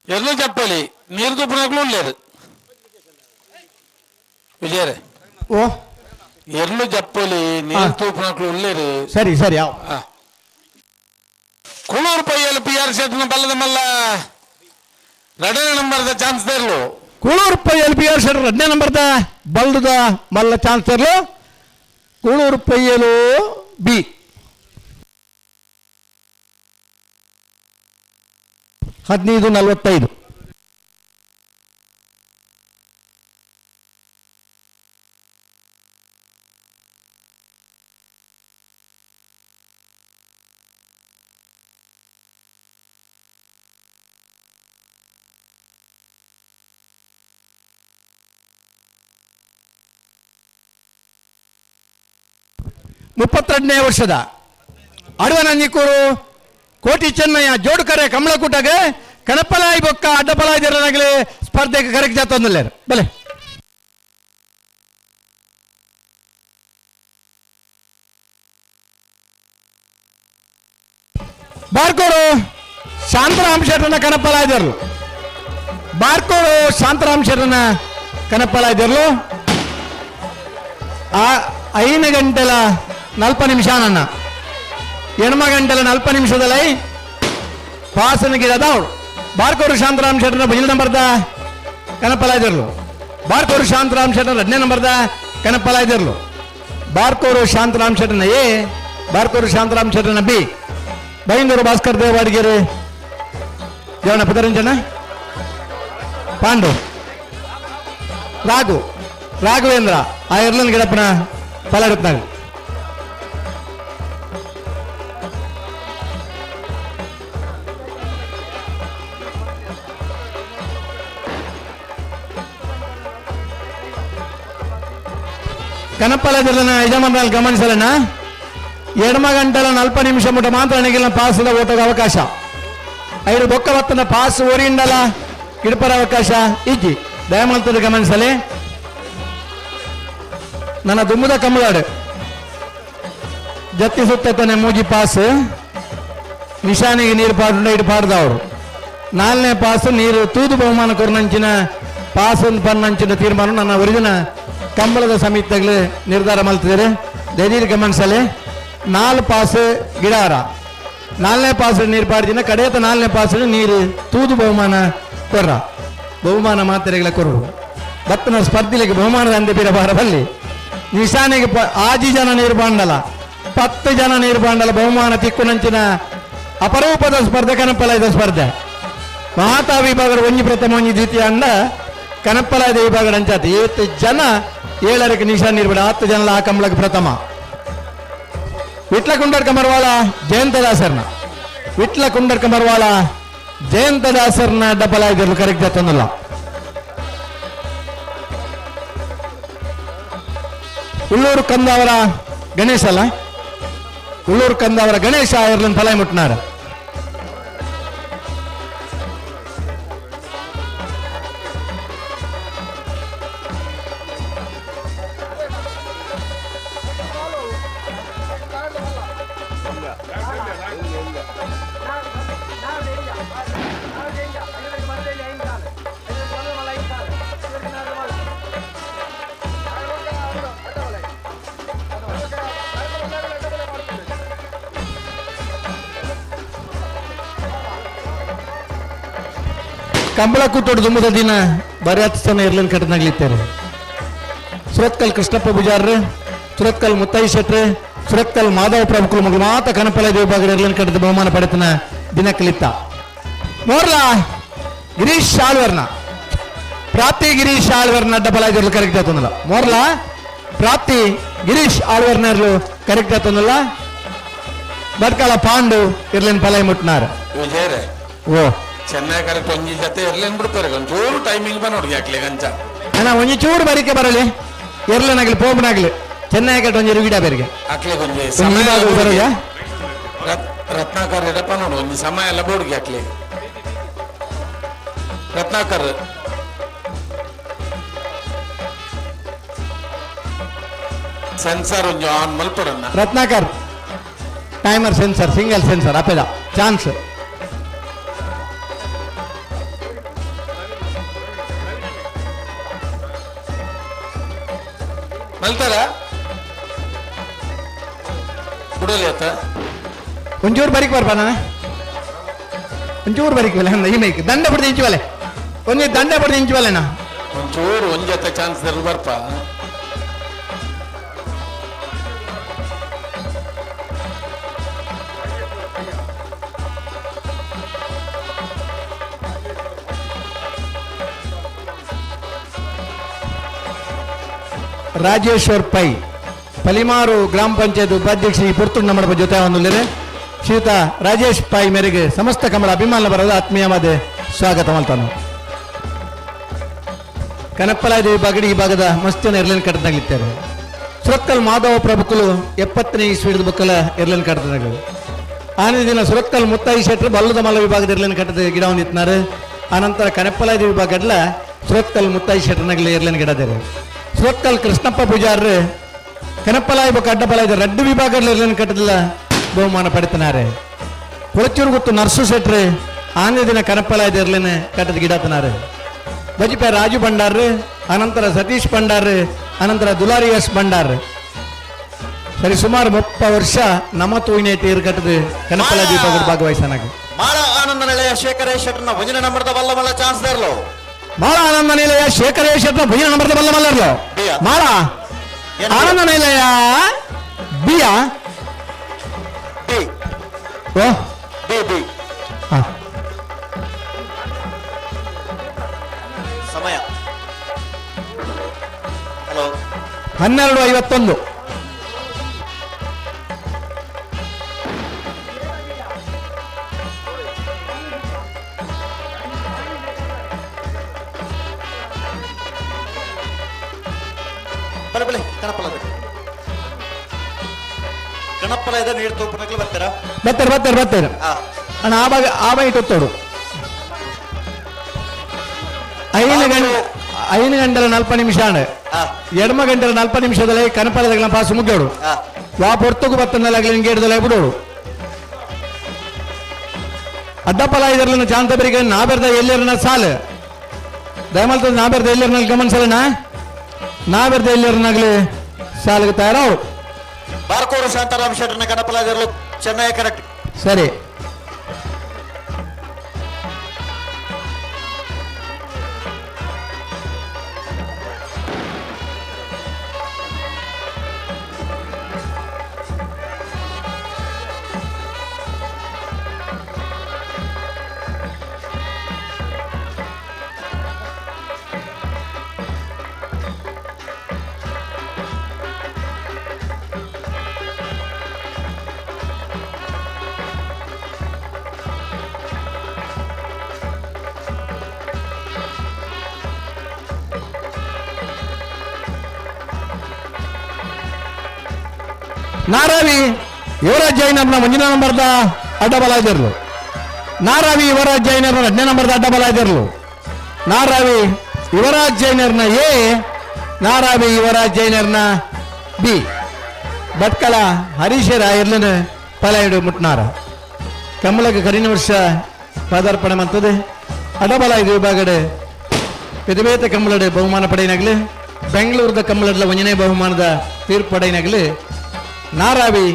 ఎర్లు చెప్పాలి నీరు తుప్పినట్లు లేదు విజయరే ಓ ఎర్లు చెప్పాలి నీరు తూపినట్లు లేదు ಸರಿ ಸರಿ ಕುಳೂರು ಪೈಯಲ್ಲಿ PR ಶೆಟ್ನ ಬಲ್ಲದ ಮಲ್ಲ 2ನೇ ನಂಬರ್ದ ಚಾನ್ಸ್ ತೆರಲು ಕೂಳೂರು ಪೈಯಲ್ಲಿ PR ಶೆಟ್ರ್ 2ನೇ ನಂಬರ್ದ ಬಲ್ದ ಮಲ್ಲ ಚಾನ್ಸ್ ತೆರಲು ಕೂಳೂರು ಪೈಯಲು ಬಿ 15:45 32ನೇ ವರ್ಷದ ಅಡವನಂಜಿಕೂರು ಕೋಟಿ ಚೆನ್ನಯ್ಯ ಜೋಡುಕರೆ ಕಮಲಕೂಟಗೆ ಕನಪಲಾಯಿ ಬೊಕ್ಕ ಅಡ್ಡಪಲಾಯಿ ಜರನಾಗಲಿ ಸ್ಪರ್ಧೆಗೆ ಕರೆಕ್ಟ್ ಜಾತೊಂದಿಲ್ಲೇರು ಬಲೆ ಬಾರ್ಕೋಡು ಶಾಂತರಾಮ್ ಶೆಟ್ಟನ ಕನಪಲಾಯ್ದರ್ಲು ಬಾರ್ಕೋಡು ಶಾಂತರಾಮ್ ಶೆಟ್ಟನ ಕನಪಲಾಯ್ದರ್ಲು 5 ಗಂಟೆల 40 ನಿಮಿಷಾನನ್ನ 8 ಗಂಟೆల 40 ನಿಮಿಷದಲ್ಲಿ ಪಾಸನಗಿರದ ಬಾರ್ಕೋರು ಶಾಂತರಾಮ್ ಶೆಟ್ಟರ ಬಜಿಲ್ ನಂಬರ್ದ ಕನಪಲಾಯ್ದಿರ್ಲು ಬಾರ್ಕೋರು ಶಾಂತರಾಮ್ ಶೆಟ್ಟರ 2ನೇ ನಂಬರ್ದ ಕನಪಲಾಯ್ದಿರ್ಲು ಬಾರ್ಕೋರು ಶಾಂತರಾಮ್ ಶೆಟ್ಟನ ಎ ಬಾರ್ಕೋರು ಶಾಂತರಾಮ್ ಶೆಟ್ಟನ ಬಿ ಬೈಂದೂರು ಭಾಸ್ಕರ್ ದೇವಾಡಿಗೆರೆ ಜವನ ಪುದರಂಜನ ಪಾಂಡು ರಾಘವೇಂದ್ರ ಆ ಇರ್ಲನ್ ಗಿಡಪ್ಪನ ಪಲರುತ್ನಾಗ ಕನಪಲಾಯದಲ್ಲಿನ ಯಜಮಾನರಲ್ಲಿ ಗಮನಿಸಲಣ್ಣ ಎಡಮ ಗಂಟಲ 40 ನಿಮಿಷ ಮುಟ ಮಾತ್ರ ನನಗೆಲ್ಲ ಪಾಸದ ಓಟದ ಅವಕಾಶ. ಐದು ಬೊಕ್ಕ ಬತ್ತನ ಪಾಸ್ ಓರಿಂಡಲ ಇಡಪರ ಅವಕಾಶ ಇಜ್ಜಿ ದಯಮಾಡ್ತದೆ ಗಮನಿಸಲಿ. ನನ್ನ ದುಮ್ಮದ ಕಮಲಾಡು ಜತ್ತಿ ಸುತ್ತನೆ ಮೂಜಿ ಪಾಸ್ ನಿಶಾನಿಗೆ ನೀರು ಪಾಡು ಇಡು ಪಾಡ್ದವರು 4ನೇ ಪಾಸ್ ನೀರು ತೂದು ಬಹುಮಾನ ಕೊರ್ನಂಚಿನ ಪಾಸ್ ಪನ್ನಂಚಿನ ತೀರ್ಮಾನ ನನ್ನ ಒರಿಜಿನ ಕಂಬಳದ ಸಮಿತಿಗಳು ನಿರ್ಧಾರ ಮಾಡ್ತಿದ್ದಾರೆ. ದಯವಿಟ್ಟು ಗಮನಿಸಲಿ. 4 ಪಾಸ್ ಗಿಡಾರ 4ನೇ ಪಾಸ್ ನೀರು ಪಾಡ್ದಿನ ಕಡೆಯತ 4ನೇ ಪಾಸ್ ನೀರು ತೂದು ಬಹುಮಾನ ಕೊರ್ರ ಬಹುಮಾನ ಮಾತ್ರೆಗಳ ಕೊರು ಬತ್ತನ ಸ್ಪರ್ಧೆಗೆ ಬಹುಮಾನದ ಅಂದೆ ಬೀರಬಾರ ಬಲ್ಲಿ ನಿಶಾನೆಗೆ 6 ಜನ ನೀರು ಬಾಂಡಲ 10 ಜನ ನೀರು ಬಾಂಡಲ ಬಹುಮಾನ ತಿಕ್ಕುನಂಚಿನ ಅಪರೂಪದ ಸ್ಪರ್ಧೆ ಕನಪಲಾಯದ ಸ್ಪರ್ಧೆ. ಮಾತಾ ವಿಭಾಗದ ಒಂಜಿ ಪ್ರಥಮ ಒಂಜಿ ದ್ವಿತೀಯ ಅಂಡ ಕನಪಲಾಯದ ವಿಭಾಗದ ಅಂಚಾತಿ 7 ಜನ 7ಕ್ಕೆ ನಿಶಾನ್ ನೀರ್ಬೇಡ 10 ಜನ ಆ ಕಂಬಳಕ್ಕೆ ಪ್ರಥಮ. ವಿಟ್ಲ ಕುಂಡರ್ಕ ಮರವಾಳ ಜಯಂತದಾಸರ್ನ ವಿಟ್ಲ ಕುಂಡರ್ಕ ಮರವಾಳ ಜಯಂತದಾಸರ್ನ ಡಬಲಾಯ್ದಿರ್ಲು ಕರೆಕ್ಟ್ ಜತ್ತೊಂದಲ್ಲ. ಉಳ್ಳೂರು ಕಂದಾವರ ಗಣೇಶ ಅಲ್ಲ ಉಳ್ಳೂರು ಕಂದಾವರ ಗಣೇಶ ಇರ್ಲನ್ ಫಲಾಯ್ ಮುಟ್ನಾರ. ಕಂಬಳ ಕೂಟೋಡು ದುಮ್ಮದ ದಿನ ಬರೀ 10 ಜನ ಇರ್ಲಿನ್ ಕಟ್ಟನಾಗ್ಲಿದ್ದಾರೆ. ಸುರತ್ಕಲ್ ಕೃಷ್ಣಪ್ಪ ಪೂಜಾರ್ರು, ಸುರತ್ಕಲ್ ಮುತ್ತೈ ಶೆಟ್ರು, ಸುರತ್ಕಲ್ ಮಾಧವ ಪ್ರಭುಕುಲು ಮಗಳು ಮಾತ ಕನಪಲ ವಿಭಾಗದ ಇರ್ಲಿನ್ ಕಟ್ಟದ ಬಹುಮಾನ ಪಡೆತನ ದಿನಕ್ಕಲಿತ್ತ. ನೋಡ್ಲ ಗಿರೀಶ್ ಆಳ್ವರ್ನ ಪ್ರಾಪ್ತಿ ಗಿರೀಶ್ ಆಳ್ವರ್ನ ಡಬಲ್ ಆಗಿರ್ಲು ಕರೆಕ್ಟ್ ಆತಂದಲ್ಲ. ಮೋರ್ಲ ಪ್ರಾಪ್ತಿ ಗಿರೀಶ್ ಆಳ್ವರ್ನ ಇರ್ಲು ಕರೆಕ್ಟ್ ಆತಂದಲ್ಲ. ಬಡ್ಕಳ ಪಾಂಡು ಇರ್ಲಿನ್ ಫಲಾಯ್ ಮುಟ್ನಾರ. ಓ ಚೆನ್ನಾಗಿ ಕರೆಕ್ಟ್ ಒಂಜಿ ಜೊತೆ ಇರ್ಲೇನ್ ಬಿಡ್ತಾರೆ ಒಂಚೂರು ಟೈಮಿಂಗ್ ನೋಡಿ ಹಾಕ್ಲಿ ಗಂಚ ಅಣ್ಣ ಒಂಜಿ ಚೂರು ಬರಿಕೆ ಬರಲಿ ಎರ್ಲನಾಗ್ಲಿ ಪೋಪನಾಗ್ಲಿ ಚೆನ್ನಾಗಿ ಕಟ್ಟ ಒಂಜಿ ರುಗಿಡ ಬೇರಿಗೆ ಹಾಕ್ಲಿ ಒಂಜಿ ಬರೋದ ರತ್ನಾಕರ್ ಇಡಪ್ಪ ನೋಡು ಒಂಜಿ ಸಮಯ ಎಲ್ಲ ಬೋರ್ಡ್ಗೆ ಹಾಕ್ಲಿ. ರತ್ನಾಕರ್ ಸೆನ್ಸರ್ ಒಂಜಿ ಆನ್ ಮಲ್ಪಡನ್ನ Ratnakar timer sensor single sensor ಅಪೇದ ಚಾನ್ಸ್ ಮಲ್ತಾರ ಬಿಡಲಿ ಆತ ಒಂಚೂರು ಬರಿಕ್ ಬರ್ಬ ನಾನು ಒಂಚೂರು ಬರಿಕವಲ್ಲ ಈ ಮೈಕ್ ದಂಡ ಬಿಡ್ದು ಇಂಚುವಲೆ ಒಂಜಿ ದಂಡ ಬಿಡ್ದು ಇಂಚುವಲೆನಾ ಒಂಚೂರು ಒಂದ್ ಜೊತೆ ಚಾನ್ಸ್ ಬರ್ಪ. ರಾಜೇಶ್ವರ್ ಪೈ ಪಲಿಮಾರು ಗ್ರಾಮ ಪಂಚಾಯತ್ ಉಪಾಧ್ಯಕ್ಷ ಪುರ್ತುಂಡ ನಮ್ಮ ಜೊತೆ ಹೊಂದಿದ್ದಾರೆ. ಶ್ರೀಯುತ ರಾಜೇಶ್ ಪೈ ಮೇರೆಗೆ ಸಮಸ್ತ ಕಮಲ ಅಭಿಮಾನ ಬರೋದು ಆತ್ಮೀಯವಾದ ಸ್ವಾಗತ ಮಾಡ್ತಾನೆ. ಕನಪ್ಪಲಾಯ ವಿಭಾಗದ ಈ ಭಾಗದ ಮಸ್ತಿನ ಎರ್ಲನ್ ಕಟ್ಟದಾಗಲಿದ್ದಾರೆ. ಸುರತ್ಕಲ್ ಮಾಧವ ಪ್ರಭುಕುಲು 70ನೇ ಇಸ್ವಿದ ಬಕ್ಕಲ ಎರ್ಲನ್ ಕಟ್ಟದಾಗ ಆನೆ ದಿನ ಸುರತ್ಕಲ್ ಮುತ್ತಾಯಿ ಶೆಟ್ರು ಬಲ್ಲದ ಮಲ್ಲ ವಿಭಾಗದ ಎರ್ಲನ್ ಕಟ್ಟದ ಗಿಡ ಹೊಂದಿತ್ನಾರು. ಆನಂತರ ಕನಪ್ಪಲಾಯ ವಿಭಾಗಡ್ಲ ಸುರತ್ಕಲ್ ಮುತ್ತಾಯಿ ಶೆಟ್ರನಾಗಲಿ ಎರ್ಲನ್ ಗಿಡದಾರೆ. ಸುರತ್ಕಲ್ ಕೃಷ್ಣಪ್ಪ ಪೂಜಾರ್ರು ಕನಪ್ಪಲಾಯ ಬೊಕ್ಕ ಅಡ್ಡಪಲಾಯದ ರಡ್ಡು ವಿಭಾಗದಲ್ಲಿ ಇರ್ಲಿನ ಕಟ್ಟದಿಲ್ಲ ಬಹುಮಾನ ಪಡೆತನಾರೆ. ಕೊಳಚೂರು ಗೊತ್ತು ನರ್ಸು ಶೆಟ್ರು ಆನೆ ದಿನ ಕನಪ್ಪಲಾಯದ ಇರ್ಲಿನ ಕಟ್ಟದ ಗಿಡತನಾರೆ. ಬಜಿಪೆ ರಾಜು ಭಂಡಾರ್, ಅನಂತರ ಸತೀಶ್ ಭಂಡಾರ್, ಅನಂತರ ದುಲಾರಿ ಎಸ್ ಭಂಡಾರ್. ಸರಿ ಸುಮಾರು 30 ವರ್ಷ ನಮ್ಮ ತೂಯಿನೇಟಿ ಇರ್ಕಟ್ಟದ ಕನಪ್ಪಲಾಯ ವಿಭಾಗದ ಭಾಗವಹಿಸನಾಗಿ ಮಾಳ ಆನಂದ ನಿಲಯ ಶೇಖರೇಶ್ವರನ ಭಜನೆ ನಂಬರ್ದ ಬಲ್ಲ ಬಲ್ಲ ಚಾನ್ಸ್ ದೇರ್ಲು ಮಾಳ ಆನಂದ ನಿಲಯ ಶೇಖರೇಶ್ವರನ ಭಜನೆ ನಂಬರ್ದ ಬಲ್ಲ ಬಲ್ಲರ್ಲು ಮಾಳ ಆನಂದ ನಿಲಯ ಬಿಯ ಓ ಬಿ ಹಾ ಸಮಯ ಹಲೋ 12:51 ಬರಬಲೆ ಕನಪಲ ಕಣಪ್ಪಲಯದ ನೀರು ತೂಪನಗಳು ಬರ್ತಾರಾ ಬರ್ತಾರೆ ಆ ಅಣ್ಣ ಆವಾಗ ಇಟ್ಟೋಡು 5 ಗಂಟల 40 నిమిషాలు ఎడమ గంటల 40 నిమిషాలై కనపల దగ్గర పాసు ముగ్గాడు వా పొర్తుకు బత్తనలాగలి ఇంకేడుదల ఎప్పుడోడు ಅಡ್ಡಪಲ ಇದರಲ್ಲಿನ ಜಾಂತಬರಿಗೆ ನಾ ಬೆರ್ದ ಎಲ್ಲಿರನ ಸಾಲು ದಯಮಾಡ್ತದೆ ನಾ ಬೆರ್ದ ಎಲ್ಲಿರನಲ್ಲಿ ಗಮನಿಸಲಣ್ಣ ನಾ ಬೆರ್ದ ಎಲ್ಲಿರನಾಗ್ಲಿ ಸಾಲಿಗೆ ತಯಾರವು ಬಾರ್ಕೋರು ಶಾಂತಾರಾಮ್ ಶೆಟ್ಟರ್ನ ಕಣಪಲ ಇದರಲು ಚೆನ್ನೈ ಕರೆಕ್ಟ್ ಸರಿ ನಾರಾವಿ ಯುವರಾಜ್ ಜೈನರ್ನ 1ನೇ ನಂಬರ್ದ ಅಡ್ಡಬಲ ಇದ್ದಿರ್ಲು ನಾರಾವಿ ಯುವರಾಜ್ ಜೈನರ್ನ 2ನೇ ನಂಬರ್ದ ಅಡ್ಡಬಲ ಇದ್ದಿರ್ಲು ನಾರಾವಿ ಯುವರಾಜ್ ಜೈನರ್ನ ಎ ನಾರಾವಿ ಯುವರಾಜ್ ಜೈನರ್ನ ಬಿ ಭಟ್ಕಳ ಹರೀಶರ ಇರ್ಲಿನ ಪಲಾಯಿಡು ಮುಟ್ನಾರ ಕಮ್ಮಳಕ್ಕೆ ಕರಿನ ವರ್ಷ ಪಾದಾರ್ಪಣೆ ಮಾಡ್ತದೆ ಅಡ್ಡಬಲ ಇದು ವಿಭಾಗಡೆ ಪೆದಬೇತ ಕಮ್ಮಳಡೆ ಬಹುಮಾನ ಪಡೆಯನಾಗಲಿ ಬೆಂಗಳೂರದ ಕಮ್ಮಳಡ್ಲ 1ನೇ ಬಹುಮಾನದ ತೀರ್ಪು ಪಡೆಯನಾಗಲಿ ನಾರಾವಿ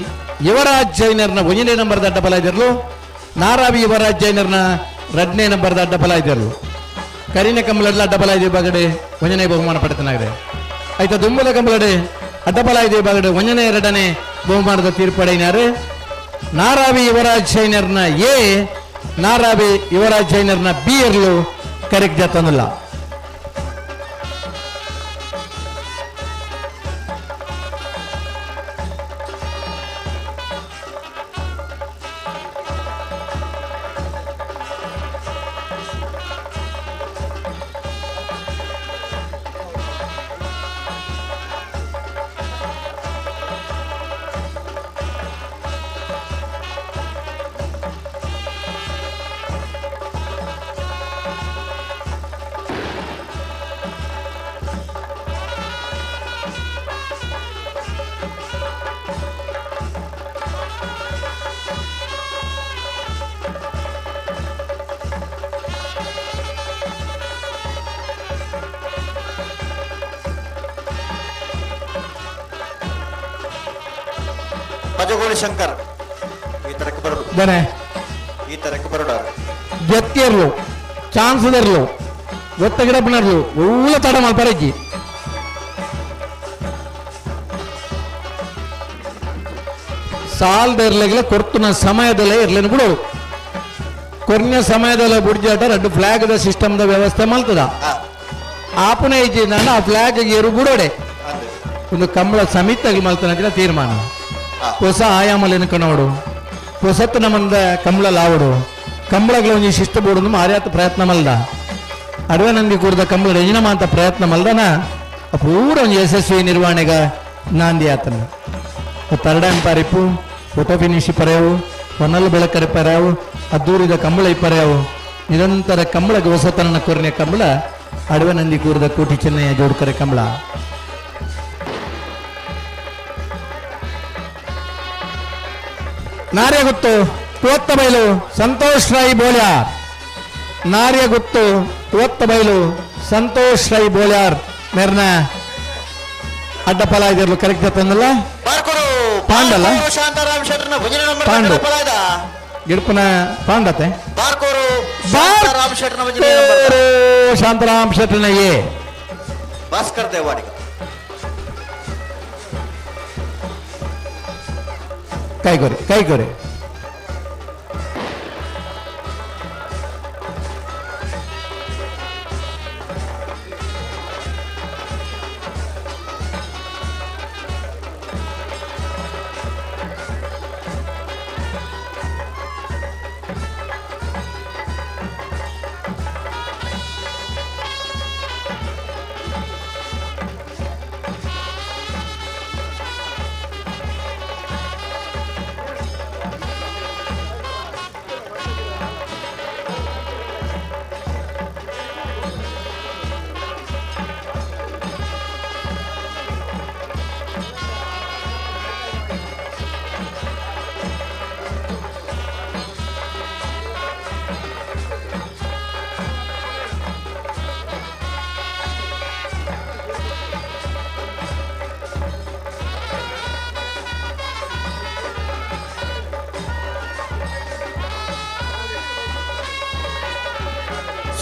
ಯುವರಾಜ್ ಜೈನರ್ನ 1ನೇ ನಂಬರ್ದ ಅಡ್ಡಬಲ ಇದ್ದಿರ್ಲು ನಾರಾವಿ ಯುವರಾಜ್ ಜೈನರ್ನ 2ನೇ ನಂಬರ್ದ ಅಡ್ಡಬಲ ಇದ್ದಿರ್ಲು ಕರಿನ ಕಮ್ಮಲಡ್ಲ ಅಡ್ಡಬಲ ಇದೆ ವಿಭಾಗಡೆ 1ನೇ ಬಹುಮಾನ ಪಡೆತನಾಗಿದೆ ಆಯ್ತಾ ದುಂಬಲ ಕಮ್ಮಲಡೆ ಅಡ್ಡಬಲ ಇದೆ ವಿಭಾಗಡೆ 1ನೇ 2ನೇ ಬಹುಮಾನದ ತೀರ್ಪು ಪಡೆಯಿನಾರು ನಾರಾವಿ ಯುವರಾಜ್ ಜೈನರ್ನ ಎ ನಾರಾವಿ ಯುವರಾಜ್ ಜೈನರ್ನ ಬಿ ಇರ್ಲು ಕರೆಕ್ಟ್ ಜತನಲ್ಲ ಭಜಗೋಳಿ ಶಂಕರ್ ಈ ತರಕ್ಕೆ ಬರೋದು ಈ ತರಕ್ಕೆ ಬರೋಡಾರು ಜತ್ತಿಯರ್ಲು ಚಾನ್ಸ್ ಇರ್ಲು ಗೊತ್ತಗಿಡಪ್ಪನರ್ಲು ಒಳ್ಳೆ ತಡ ಮಾಡ್ಪಾರಜ್ಜಿ ಸಾಲದ ಇರ್ಲಿಲ್ಲ ಕೊರ್ತುನ ಸಮಯದಲ್ಲೇ ಇರ್ಲೇನು ಬಿಡು ಕೊನೆಯ ಸಮಯದಲ್ಲ ಬುಡ್ಜಾಟ 2 ಫ್ಲಾಗ್ದ ಸಿಸ್ಟಮ್ದ ವ್ಯವಸ್ಥೆ ಮಾಡ್ತದ ಆಪನೆ ಇಜ್ಜಿ ನಾನು ಆ ಫ್ಲಾಗ್ ಏರು ಬಿಡೋಡೆ ಒಂದು ಕಂಬಳ ಸಮಿತಿಯಾಗಿ ಮಾಡ್ತಾನೆ ತೀರ್ಮಾನ ಹೊಸ ಆಯಾಮಲ್ಲಿ ಎನ್ಕಣೋಡು ಹೊಸತ್ತು ನಮ್ಮಂದ ಕಂಬಳ ಲಾವಡು ಕಂಬಳಗಳ ಒಂದು ಶಿಷ್ಟ ಬೋಡು ಆರ್ಯಾತ ಪ್ರಯತ್ನ ಮಲ್ದ ಅಡವನಂದಿ ಕೂಡಿದ ಕಂಬಳ ರಜನಮ ಅಂತ ಪ್ರಯತ್ನ ಮಲ್ದನ ಪೂರ ಒಂದು ಯಶಸ್ವಿ ನಿರ್ವಹಣೆಗ ನಾಂದಿ ಆತನ ತರಡನ್ ಪಾರಿಪು ಫೋಟೋ ಫಿನಿಶಿ ಪರ್ಯಾವು ಹೊನ್ನಲು ಬೆಳಕರೆ ಪರ್ಯಾವು ಅದ್ದೂರಿದ ಕಂಬಳ ಪರ್ಯಾವು ನಿರಂತರ ಕಂಬಳಗೆ ಹೊಸತನ ಕೊರನೆ ಕಂಬಳ ಅಡವನಂದಿ ಕೂಡಿದ ಕೋಟಿ ಚೆನ್ನಯ್ಯ ಜೋಡ್ಕರೆ ಕಂಬಳ ನಾರ್ಯಗುತ್ತು ತುವತ್ತ ಬೈಲು ಸಂತೋಷ್ ರೈ ಬೋಳ್ಯಾರ್ ನಾರ್ಯಗುತ್ತು ತುವತ್ತ ಬೈಲು ಸಂತೋಷ್ ರೈ ಬೋಳ್ಯಾರ್ ಮೇರ್ನ ಅಡ್ಡಫಲ ಇದಿರ್ಲು ಕರೆಕ್ಟ್ ತಂದಲ್ಲ ಪಾಂಡಲ್ಲ ಶಾಂತಾರಾಮ್ ಶೆಟ್ಟರ್ನ 1ನೇ ನಂಬರ್ ಪಾಂಡು ಕಣಪಲ ಇದ ಗಿಡ್ಪನ ಪಾಂಡತೆ ಬಾರ್ಕೋರು ಶಾಂತಾರಾಮ್ ಶೆಟ್ಟರ್ನ 1ನೇ ನಂಬರ್ ಶಾಂತಾರಾಮ್ ಶೆಟ್ಟರ್ನ ಎ ಭಾಸ್ಕರ್ ದೇವಾಡಿಗ ಕೈಗೊರೆ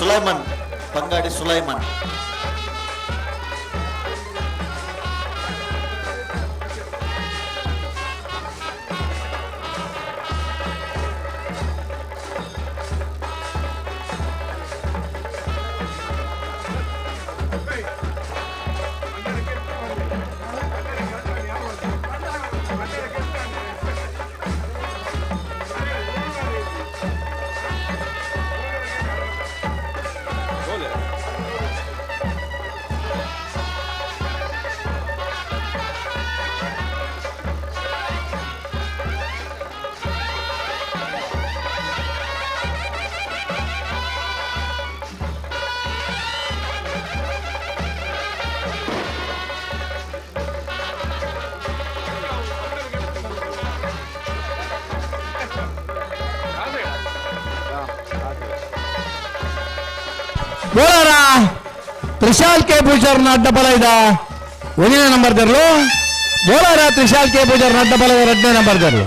ಸುಲೈಮನ್ ಬಂಗಾಡಿ ಸುಲೈಮನ್. ಬೋಲಾರ ತ್ರಿಶಾಲ್ ಕೆ ಪೂಜಾರ್ನ ಅಡ್ಡಬಲ ಇದ 1ನೇ ನಂಬರ್ ದರ್ಲು. ಬೋಲಾರ ತ್ರಿಶಾಲ್ ಕೆ ಪೂಜಾರ್ನ ಅಡ್ಡಬಲ 2ನೇ ನಂಬರ್ ದರ್ಲು.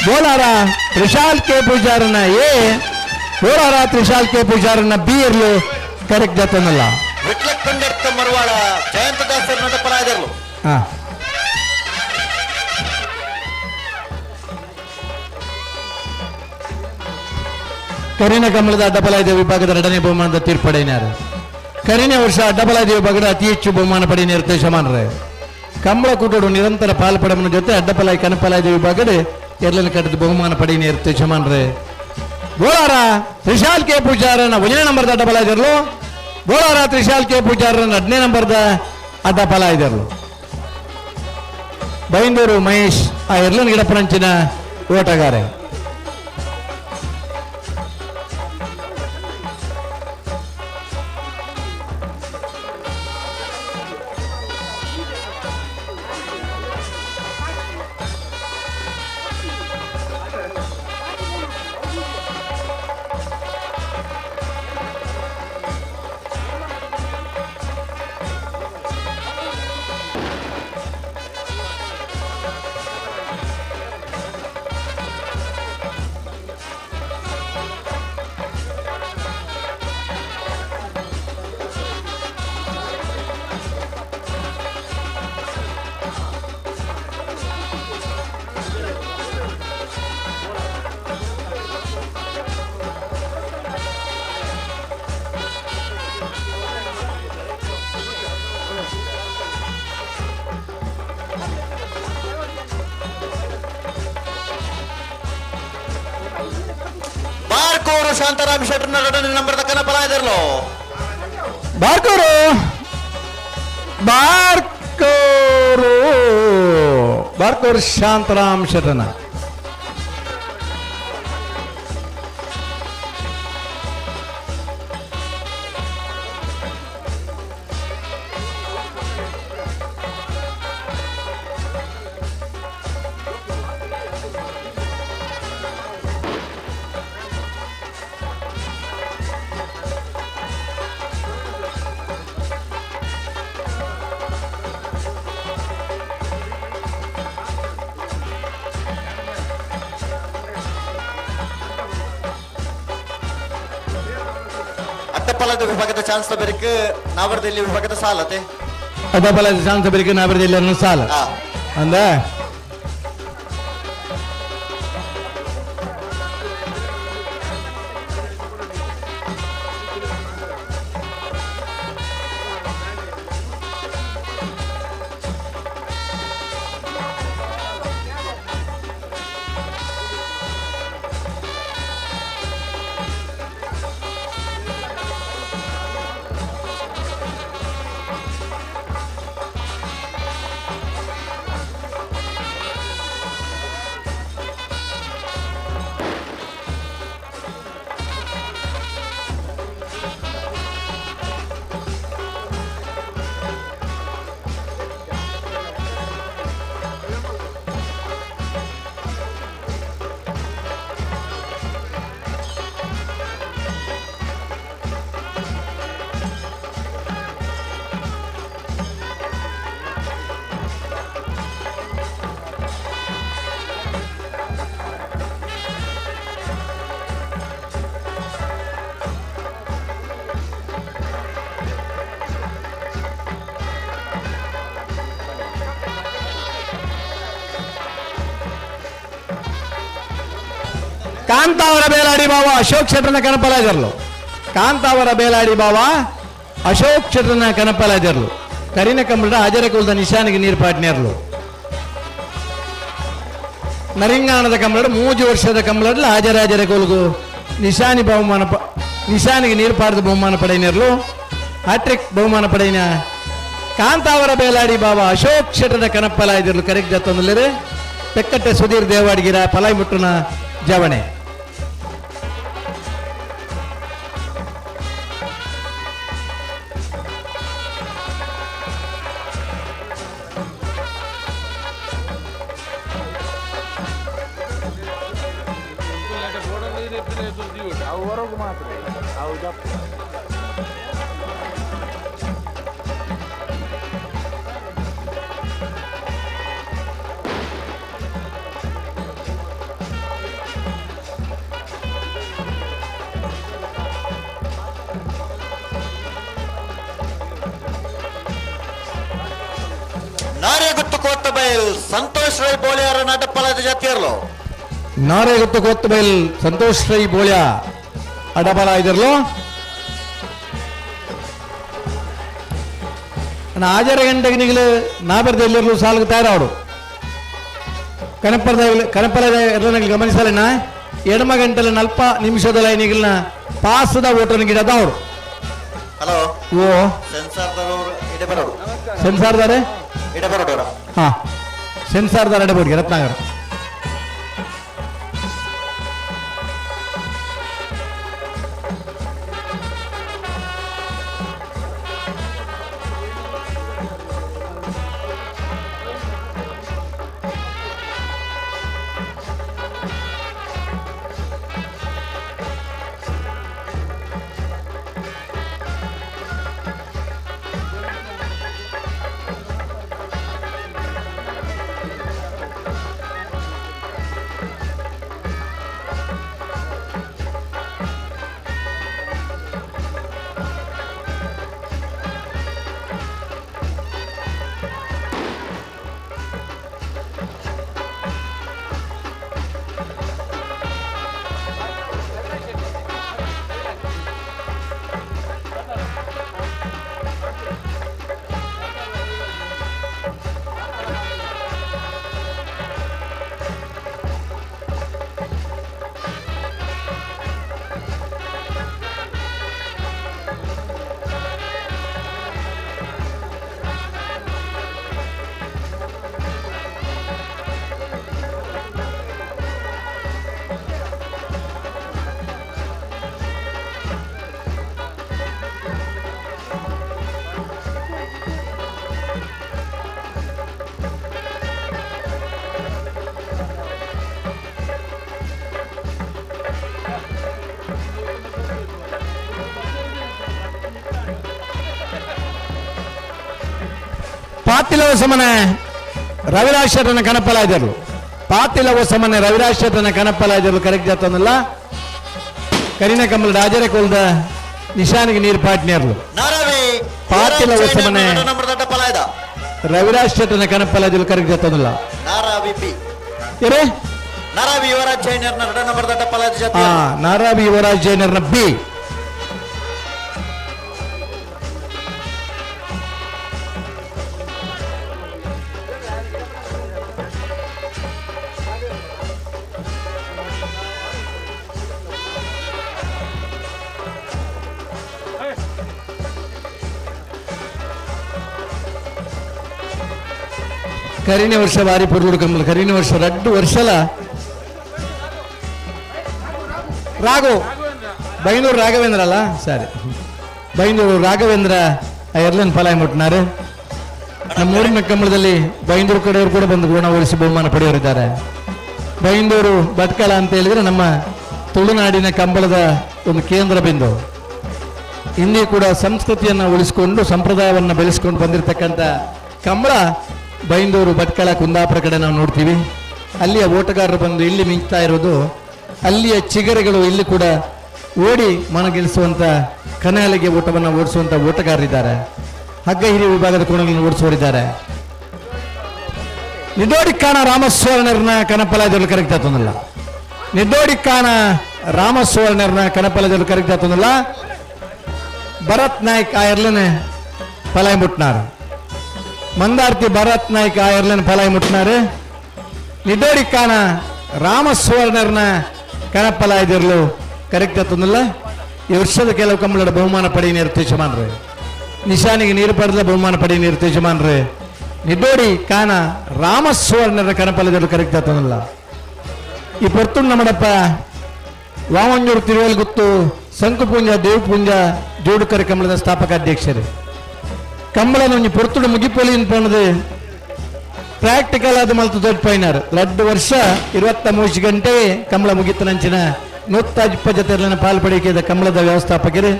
ಬೋಲಾರ ತ್ರಿಶಾಲ್ ಕೆ ಪೂಜಾರನ A, Bolara Trishal K ಪೂಜಾರನ B ಇರ್ಲು ಕರೆಕ್ಟ್ ಜೊತೆನಲ್ಲ. ವಿಟ್ಲಕ್ಕಂಡರ್ತ ಮರವಾಳ ಜಯಂತ ದಾಸರ್ನ ಅಡ್ಡಬಲ ಇದ್ರಲು. ಹಾ ಕರಿನ ಕಮಲದ ಅಡ್ಡಬಲಾಯ್ದ ವಿಭಾಗದ 2ನೇ ಬಹುಮಾನದ ತೀರ್ಪಡೆಯಿನಾರು. ಕರಿನ ವರ್ಷ ಅಡ್ಡಬಲಾಯ್ದ ವಿಭಾಗದ ಅತಿ ಹೆಚ್ಚು ಬಹುಮಾನ ಪಡೆಯಿನ ಶಮಾನ್ರೆ. ಕಂಬಳ ಕೂಟೋಡು ನಿರಂತರ ಪಾಲ್ಪಡಮನ ಜೊತೆ ಅಡ್ಡಬಲಾಯಿ ಕನಪಲಾಯ್ದ ವಿಭಾಗದ ಎರಲನ ಕಟ್ಟದ ಬಹುಮಾನ ಪಡೆಯಿನ ಶಮಾನ್ರೆ. ಬೋಲಾರ ತ್ರಿಶಾಲ್ ಕೆ ಪೂಜಾರನ 1ನೇ ನಂಬರ್ದ ಅಡ್ಡಬಲಾಯ್ದರ್ಲು. ಬೋಲಾರ ತ್ರಿಶಾಲ್ ಕೆ ಪೂಜಾರನ 2ನೇ ನಂಬರ್ದ ಅಡ್ಡಬಲಾಯ್ದರ್ಲು. ಬೈಂದೂರು ಮಹೇಶ್ ಆ ಎರಲನ ಗಿಡಪರಂಚಿನ ಓಟಗಾರೆ. ಬಾರ್ಕೋರು ಶಾಂತಾರಾಮ್ ಶೆಟ್ಟರ್ನ 2ನೇ ನಂಬರ್ದ ಕನಪಲ ಇದ್ರಲು. ಬಾರ್ಕೋರು ಬಾರ್ಕೋರು ಬಾರ್ಕೋರು ಶಾಂತಾರಾಮ್ ಶೆಟ್ಟರ್ನ ಅಡ್ಡಪಲದ ವಿಭಾಗದ ಚಾನ್ಸ್ ಬೇರೆ ನಾವರದಲ್ಲಿ ವಿಭಾಗದ ಸಾಲತೆ ಅಡ್ಡಬಲದ ಚಾನ್ಸ್ ಬೇರೆ ನಾವರದಲ್ಲಿ ಸಾಲ ಅಂದ ಕಾಂತಾವರ ಬೇಲಾಡಿ ಬಾವ ಅಶೋಕ್ ಶೆಟ್ಟರ್ನ ಕನಪಲಾಜರ್ಲು ಕಾಂತಾವರ ಬೇಲಾಡಿ ಬಾವ ಅಶೋಕ್ ಶೆಟ್ಟರ್ನ ಕನಪಲಾಜರ್ಲು ಕರಿನ ಕಂಬಳ ಹಾಜರ ಕುಲದ ನಿಶಾನಿಗೆ ನೀರು ಪಾಟ್ನೇರ್ಲು ನರಿಂಗಾಣದ ಕಂಬಳ 3 ವರ್ಷದ ಕಂಬಳದಲ್ಲಿ ಹಾಜರ ಕೋಲ್ಗು ನಿಶಾನಿಗೆ ನೀರು ಪಾಡಿದ ಬಹುಮಾನ ಪಡೆಯಿನರ್ಲು ಹ್ಯಾಟ್ರಿಕ್ ಬಹುಮಾನ ಪಡೆಯಿನ ಕಾಂತಾವರ ಬೇಲಾಡಿ ಬಾವ ಅಶೋಕ್ ಶೆಟ್ಟರ್ನ ಕನಪಲಾಜರ್ಲು ಕರೆಕ್ಟ್ ಜೊತ್ತೊಂದಿಲ್ಲರೆ ತೆಕ್ಕಟ್ಟೆ ಸುಧೀರ್ ದೇವಾಡಿಗಿರ ಪಲಾಯಿ ಮುಟ್ಟನ ಜವಣೆ ನಾರೆಗುತ್ತು ಕೋತ್ತಬೈಲ್ ಸಂತೋಷ್ ರೈ ಬೋಳಿಯಾರ ನಡಪಲಾದ ಜಾತಿಯರ್ಲು ನಾರೆಗುತ್ತು ಕೋತ್ತಬೈಲ್ ಸಂತೋಷ್ ರೈ ಬೋಳ್ಯ ಅಡಬಲ ಇದಿರ್ಲು ಹಾಜರ ಗಂಟೆಗೆ ನಿಗಲು ನಾಬರ್ದ ಎಲ್ಲಿರ್ಲು ಸಾಲ್ಗೆ ತಯಾರವಡು ಕನಪಲದ ಎಲ್ಲನಿಗೆ ಗಮನಿಸಲಣ್ಣ ಎಡಮ ಗಂಟೆಲ 40 ನಿಮಿಷದ ಲೈನಿಗಿಲ್ನ ಪಾಸದ ಓಟನ ಗಿಡದ ಅವರು ಹಲೋ ಓ ಸೆನ್ಸಾರ್ದವರು ಇಡಬರೋಡು ಸೆನ್ಸಾರ್ದಾರೆ ಇಡಬರೋಡವರ ಹಾ ಸೆನ್ಸಾರ್ದಾರ ಎಡಬೋಡಿಗೆ ರತ್ನಾಗರ ಪಾತಿಲವ ಸಮನೆ ರವಿರಾಜ್ ಶೆಟ್ಟರ್ನ ಕನಪಲಾಜರ್ಲು ಪಾತಿಲವ ಸಮನೆ ರವಿರಾಜ್ ಶೆಟ್ಟರ್ನ ಕನಪಲಾಜರ್ಲು ಕರೆಕ್ಟ್ ಜಾತನಲ್ಲ ಕರಿನ ಕಮಲ್ ರಾಜರ ಕೋಲ್ದ ನಿಶಾನಿಗೆ ನೀರು ಪಾಟ್ನೇರ್ಲು ಪಾತಿಲವ ಸಮನೆ ರವಿರಾಜ್ ಶೆಟ್ಟರ್ನ ಕನಪಲಾಜರ್ಲು ಕರೆಕ್ಟ್ ಜಾತನಲ್ಲ ಏರೇ ನಾರಾವಿ ಯುವರಾಜ್ ಜೈನರ್ನ 2 ನಂಬರ್ ದಟ್ಟ ಪಲಾದ ಜಾತಿ ಹಾ ನಾರಾವಿ ಯುವರಾಜ್ ಜೈನರ್ನ ಬಿ ಕರಿನ ವರ್ಷ ಬಾರಿ ಪುರ್ಲುಡು ಕಮ್ಮಲ್ ಕರಿನ ವರ್ಷ 2 ವರ್ಷಲ ರಾಘು ಬೈಂದೂರು ರಾಘವೇಂದ್ರ ಅಲ್ಲ ಸರಿ ಬೈಂದೂರು ರಾಘವೇಂದ್ರ ಎರ್ಲನ್ ಫಲಾಯಿ ಮುಟ್ಟಿನಾರು ನಮ್ಮ ಊರಿನ ಕಂಬಳದಲ್ಲಿ ಬೈಂದೂರು ಕಡೆಯವರು ಕೂಡ ಬಂದು ಗುಣವರಿಸಿ ಬಹುಮಾನ ಪಡೆಯೋರಿದ್ದಾರೆ. ಬೈಂದೂರು ಭಟ್ಕಳ ಅಂತ ಹೇಳಿದ್ರೆ ನಮ್ಮ ತುಳುನಾಡಿನ ಕಂಬಳದ ಒಂದು ಕೇಂದ್ರ ಬಿಂದು. ಇಲ್ಲಿ ಕೂಡ ಸಂಸ್ಕೃತಿಯನ್ನು ಉಳಿಸಿಕೊಂಡು ಸಂಪ್ರದಾಯವನ್ನು ಬೆಳೆಸ್ಕೊಂಡು ಬಂದಿರತಕ್ಕಂಥ ಕಂಬಳ ಬೈಂದೂರು ಭಟ್ಕಳ ಕುಂದಾಪುರ ಕಡೆ ನಾವು ನೋಡ್ತೀವಿ. ಅಲ್ಲಿಯ ಓಟಗಾರರು ಬಂದು ಇಲ್ಲಿ ಮಿಂಚ್ತಾ ಇರೋದು, ಅಲ್ಲಿಯ ಚಿಗರೆಗಳು ಇಲ್ಲಿ ಕೂಡ ಓಡಿ ಮನಗೆಲಿಸುವಂಥ ಕನಾಲಿಗೆ ಓಟವನ್ನು ಓಡಿಸುವಂಥ ಓಟಗಾರರಿದ್ದಾರೆ. ಹಗ್ಗ ಹಿರಿಯ ವಿಭಾಗದ ಕೋಣಗಳನ್ನು ಓಡಿಸುವರಿದ್ದಾರೆ. ನಿಡೋಡಿ ಕಾಣ ರಾಮಸ್ವಾಮಿಯವ್ರನ್ನ ಕನಪಲಾಜಲ್ಲಿ ಕರೆಕ್ಟ್ ಆತನಲ್ಲ. ನಿಡ್ಡೋಡಿಕ್ಕಾನ ರಾಮಸುವರ್ಣರ್ನ ಕನಪಲದಲ್ಲಿ ಕರೆಕ್ಟ್ ಆತಂದಿಲ್ಲ. ಭರತ್ ನಾಯ್ಕ್ ಆಯರ್ಲನ್ ಪಲಾಯ್ ಮುಟ್ನಾರು. ಮಂದಾರ್ತಿ ಭರತ್ ನಾಯ್ಕ್ ಆಯರ್ಲನ್ ಪಲಾಯ್ ಮುಟ್ನಾರು. ನಿಡ್ಡೋಡಿಕ್ಕಾನ ರಾಮಸುವರ್ಣರ್ನ ಕನಪಲಾಯ್ದಿರ್ಲು ಕರೆಕ್ಟ್ ಆತಂದಿಲ್ಲ. ಈ ವರ್ಷದ ಕೆಲವು ಕಂಬಳದ ಬಹುಮಾನ ಪಡಿ ನಿರ್ದೇಶಮಾನ್ರಿ. ನಿಶಾನಿಗೆ ನೀರು ಪಡೆದ ಬಹುಮಾನ ಪಡಿ ನಿರ್ದೇಶಮಾನ್ರಿ. ನಿಡ್ಡೋಡಿ ಕಾನ ರಾಮಸುವರ್ಣರ ಕನಪಲದಲ್ಲಿ ಕರೆಕ್ಟ್ ಆತಂದಿಲ್ಲ. ಈ ಪೊರ್ತುಂಡು ನಮ್ಮಡಪ್ಪ ವಾಮಂಜೂರು ತಿರುವಲ್ಗುತ್ತು ಸಂಕುಪುಂಜ ದೇವಪುಂಜ ಜೋಡುಕರೆ ಕಂಬಳದ ಸ್ಥಾಪಕ ಅಧ್ಯಕ್ಷರು. ಕಂಬಳನ ಒಂಜಿ ಪೊರ್ತುಡು ಮುಗಿಪೊಲಿ ಪಣದು ಪ್ರಾಕ್ಟಿಕಲ್ ಆದ ಮಲ್ತು ತೊಡ್ಪೈನಾರು. 2 ವರ್ಷ 23 ಗಂಟೆ ಕಂಬಳ ಮುಗಿತನಂಚಿನ 120 ಜೊತೆಗಳನ್ನು ಪಾಲ್ಪಡಿಕೆದ ಕಂಬಳದ ವ್ಯವಸ್ಥಾಪಕರು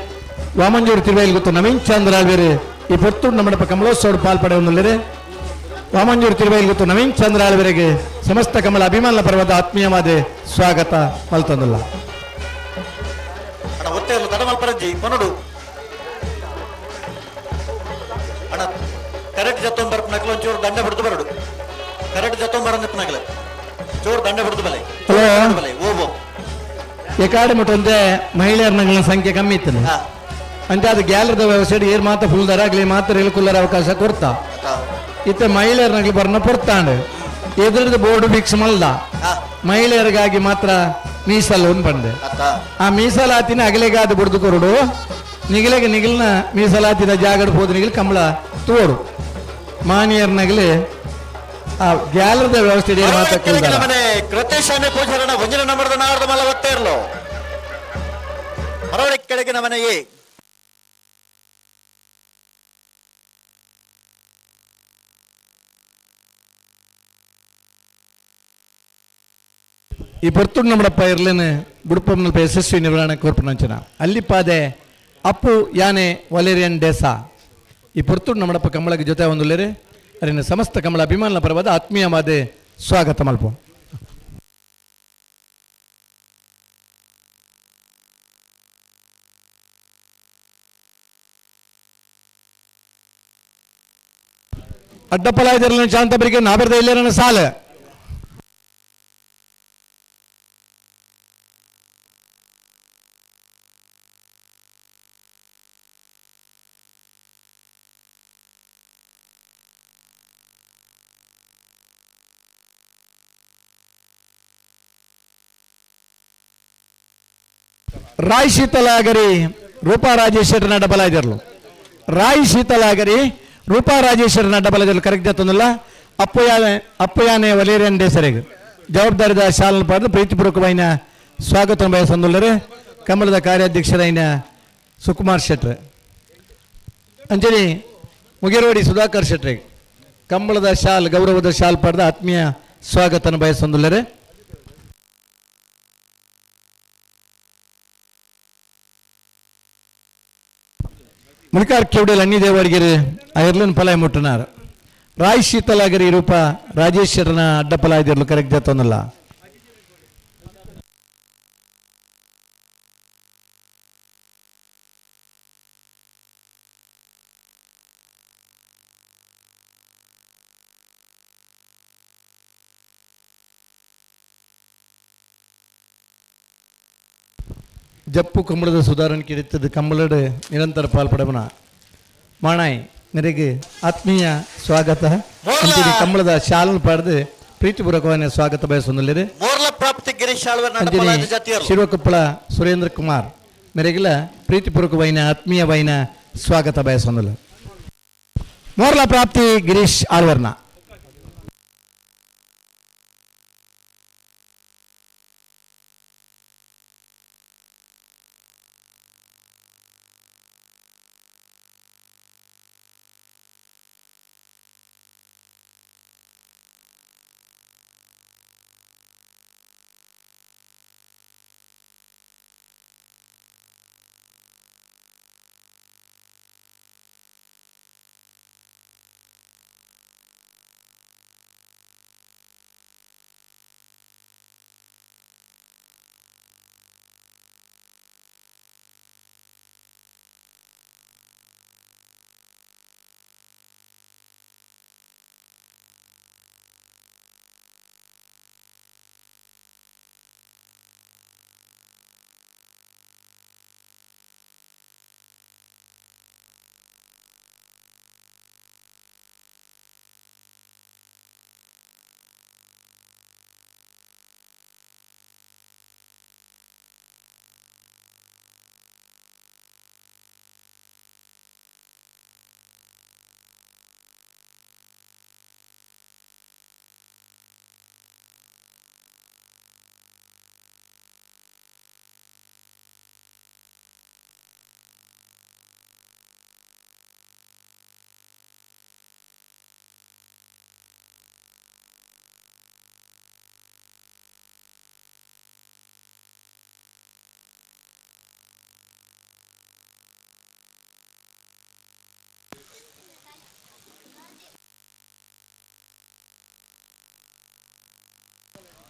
ವಾಮಂಜೂರು ತಿರುವಲ್ಗುತ್ತು ನವೀನ್ ಚಂದ್ರ ಆಳ್ವೇರು. ಈ ಪೊರ್ತುಂಡು ನಮ್ಮಡಪ್ಪ ಕಂಬಳೋತ್ಸವ ಪಾಲ್ಪಡೆ ಹೊಂದಿಲ್ಲರು. ವಾಮಂಜೂರು ತಿರುವಲ್ಗುತ್ತು ನವೀನ್ ಚಂದ್ರ ಆಳ್ವರೆಗೆ ಸಮಸ್ತ ಕಮಲ ಅಭಿಮಾನ ಪರ್ವದ ಆತ್ಮೀಯವಾದ ಸ್ವಾಗತ ಮಲ್ತಂದಿಲ್ಲ. ಅಣ್ಣ ಒತ್ತೆ ತಡಮಲ್ಪರಂಜಿ ಕೊನಡು ಅಣ್ಣ ಕರೆಕ್ಟ್ ಜತ್ತೊಂಬರ್ ನಕಲು ಒಂಚೂರು ದಂಡ ಬಿಡ್ದು ಬರಡು. ಕರೆಕ್ಟ್ ಜತ್ತೊಂಬರ ನಕಲ ಚೂರು ದಂಡ ಬಿಡ್ದು ಬಲೆ ಬಲೆ ಓಬೋ ಎಕಾಡೆ ಮುಟ್ಟಂತೆ ಮಹಿಳೆಯರ ನಗಳ ಸಂಖ್ಯೆ ಕಮ್ಮಿ ಇತ್ತು ಅಂತ ಅದು ಗ್ಯಾಲರಿದ ವ್ಯವಸ್ಥೆ ಏರ್ ಮಾತ್ರ ಫುಲ್ ದರ ಆಗ್ಲಿ ಮಾತ್ರ ಇಳ್ಕುಲ್ಲರ ಅವಕಾಶ ಕೊಡ್ತಾ ಇತ್ತೆ ಮಹಿಳೆಯರ ನಗಲು ಬರ್ನ ಪೊರ್ತಾಂಡು ಎದುರದ ಬೋರ್ಡ್ ಫಿಕ್ಸ್ ಮಲ್ದ ಮಹಿಳೆಯರಿಗಾಗಿ ಮಾತ್ರ ಮೀಸಲು ಬಂದೆ. ಆ ಮೀಸಲಾತಿನ ಅಗಲೆಗಾದ ಬುಡ್ದು ಕೊರಡು ನಿಗಲೆಗೆ ನಿಗಲ್ನ ಮೀಸಲಾತಿನ ಜಾಗಡ್ ಹೋದ ನಿಗಲ್ ಕಂಬಳ ತೋಡು ಮಾನಿಯರ್ ನಗಲಿ ಆ ಗ್ಯಾಲರಿದ ವ್ಯವಸ್ಥೆ ಕೃತೇಶಾನೆ ಪೂಜಾರಣ ಒಂಜಿನ ನಂಬರ್ದ ನಾರದ ಮಲ್ಲ ಒತ್ತೇ ಇರ್ಲು ಹೊರವಡೆ ಕೆಳಗಿನ ಮನೆಯೇ ಈ ಪೊರ್ತುಡು ನಮ್ಮಡಪ್ಪ ಇರ್ಲೇನು ಬುಡುಪಂನಲ್ಪ ಯಶಸ್ವಿ ನಿರ್ವಹಣೆ ಕೋರ್ಪುನಂಚನ ಅಲ್ಲಿ ಪಾದೆ ಅಪ್ಪು ಯಾನೆ ವಲೇರಿಯನ್ ಡೇಸಾ. ಈ ಪೊರ್ತುಡು ನಮ್ಮಡಪ್ಪ ಕಂಬಳಗೆ ಜೊತೆ ಒಂದುಲ್ಲೇರೆ ಅರಿನ ಸಮಸ್ತ ಕಂಬಳ ಅಭಿಮಾನ ಪರವಾದ ಆತ್ಮೀಯವಾದ ಸ್ವಾಗತ ಮಲ್ಪ. ಅಡ್ಡಪ್ಪಲಾಯ್ದಿರಲಿನ ಶಾಂತಬರಿಗೆ ನಾಬರ್ದ ಇಲ್ಲೇರನ ಸಾಲ ರಾಯ್ ಶೀತಲಾಗರಿ ರೂಪಾ ರಾಜೇಶ್ವರನ ಅಡ್ಡಬಲಾಯ್ದಿರಲು. ರಾಯ್ ಶೀತಲಾಗರಿ ರೂಪಾ ರಾಜೇಶ್ವರನ ಅಡ್ಡಬಲಾಯ್ದಿರಲು ಕರೆಕ್ಟ್ ಆತಂದಿಲ್ಲ. ಅಪ್ಪಯಾನೆ ವಲೇರಿಯನ್ ಡೇಸರಿಗೆ ಜವಾಬ್ದಾರಿದ ಶಾಲನ ಪಡೆದು ಪ್ರೀತಿಪೂರ್ವಕವಾಯಿನ ಸ್ವಾಗತ ಬಯಸಂದುಲ್ಲರೆ ಕಮಲದ ಕಾರ್ಯಾಧ್ಯಕ್ಷರಾಯಿನ ಸುಕುಮಾರ್ ಶೆಟ್ರೆ ಅಂಜಲಿ ಮುಗಿರೋಡಿ ಸುಧಾಕರ್ ಶೆಟ್ರಿಗೆ ಕಂಬಳದ ಶಾಲ್ ಗೌರವದ ಶಾಲ್ ಪಡೆದ ಆತ್ಮೀಯ ಸ್ವಾಗತನ ಬಯಸಂದುಲ್ಲರೆ. ಮುನಿಕಾರ್ ಕೆವಡೆಲ್ ಅನ್ನಿ ದೇವರಿಗೆ ಐರ್ಲನ್ ಪಲಾಯ್ ಮುಟ್ಟನಾರ. ರಾಯ್ ಶೀತಲಾಗರಿ ರೂಪ ರಾಜೇಶ್ವರನ ಅಡ್ಡಪಲಾಯ್ದಿರ್ಲು ಕರೆಕ್ಟ್ ಜೊತ್ತೊಂದಲ್ಲ. ಜಪ್ಪು ಕಂಬಳದ ಸುಧಾರಣೆ ಕಿಡಿತದ ಕಂಬಳದ ನಿರಂತರ ಪಾಲ್ಪಡವನ ಮಾಣಾಯ್ ನೆರೆಗೆ ಆತ್ಮೀಯ ಸ್ವಾಗತ ಕಂಬಳದ ಶಾಲನ ಪಡೆದು ಪ್ರೀತಿಪೂರ್ವಕವಾದ ಸ್ವಾಗತ ಬಯಸೊಂದಿದೆ. ಶಿವಕೊಪ್ಪಳ ಸುರೇಂದ್ರ ಕುಮಾರ್ ಮೇರೆಗಿಲ ಪ್ರೀತಿಪೂರ್ವಕವಾದ ಆತ್ಮೀಯವಾದ ಸ್ವಾಗತ ಬಯಸೊಂದಿಲ್ಲ. ಮೋರ್ಲ ಪ್ರಾಪ್ತಿ ಗಿರೀಶ್ ಆಳ್ವರ್ನ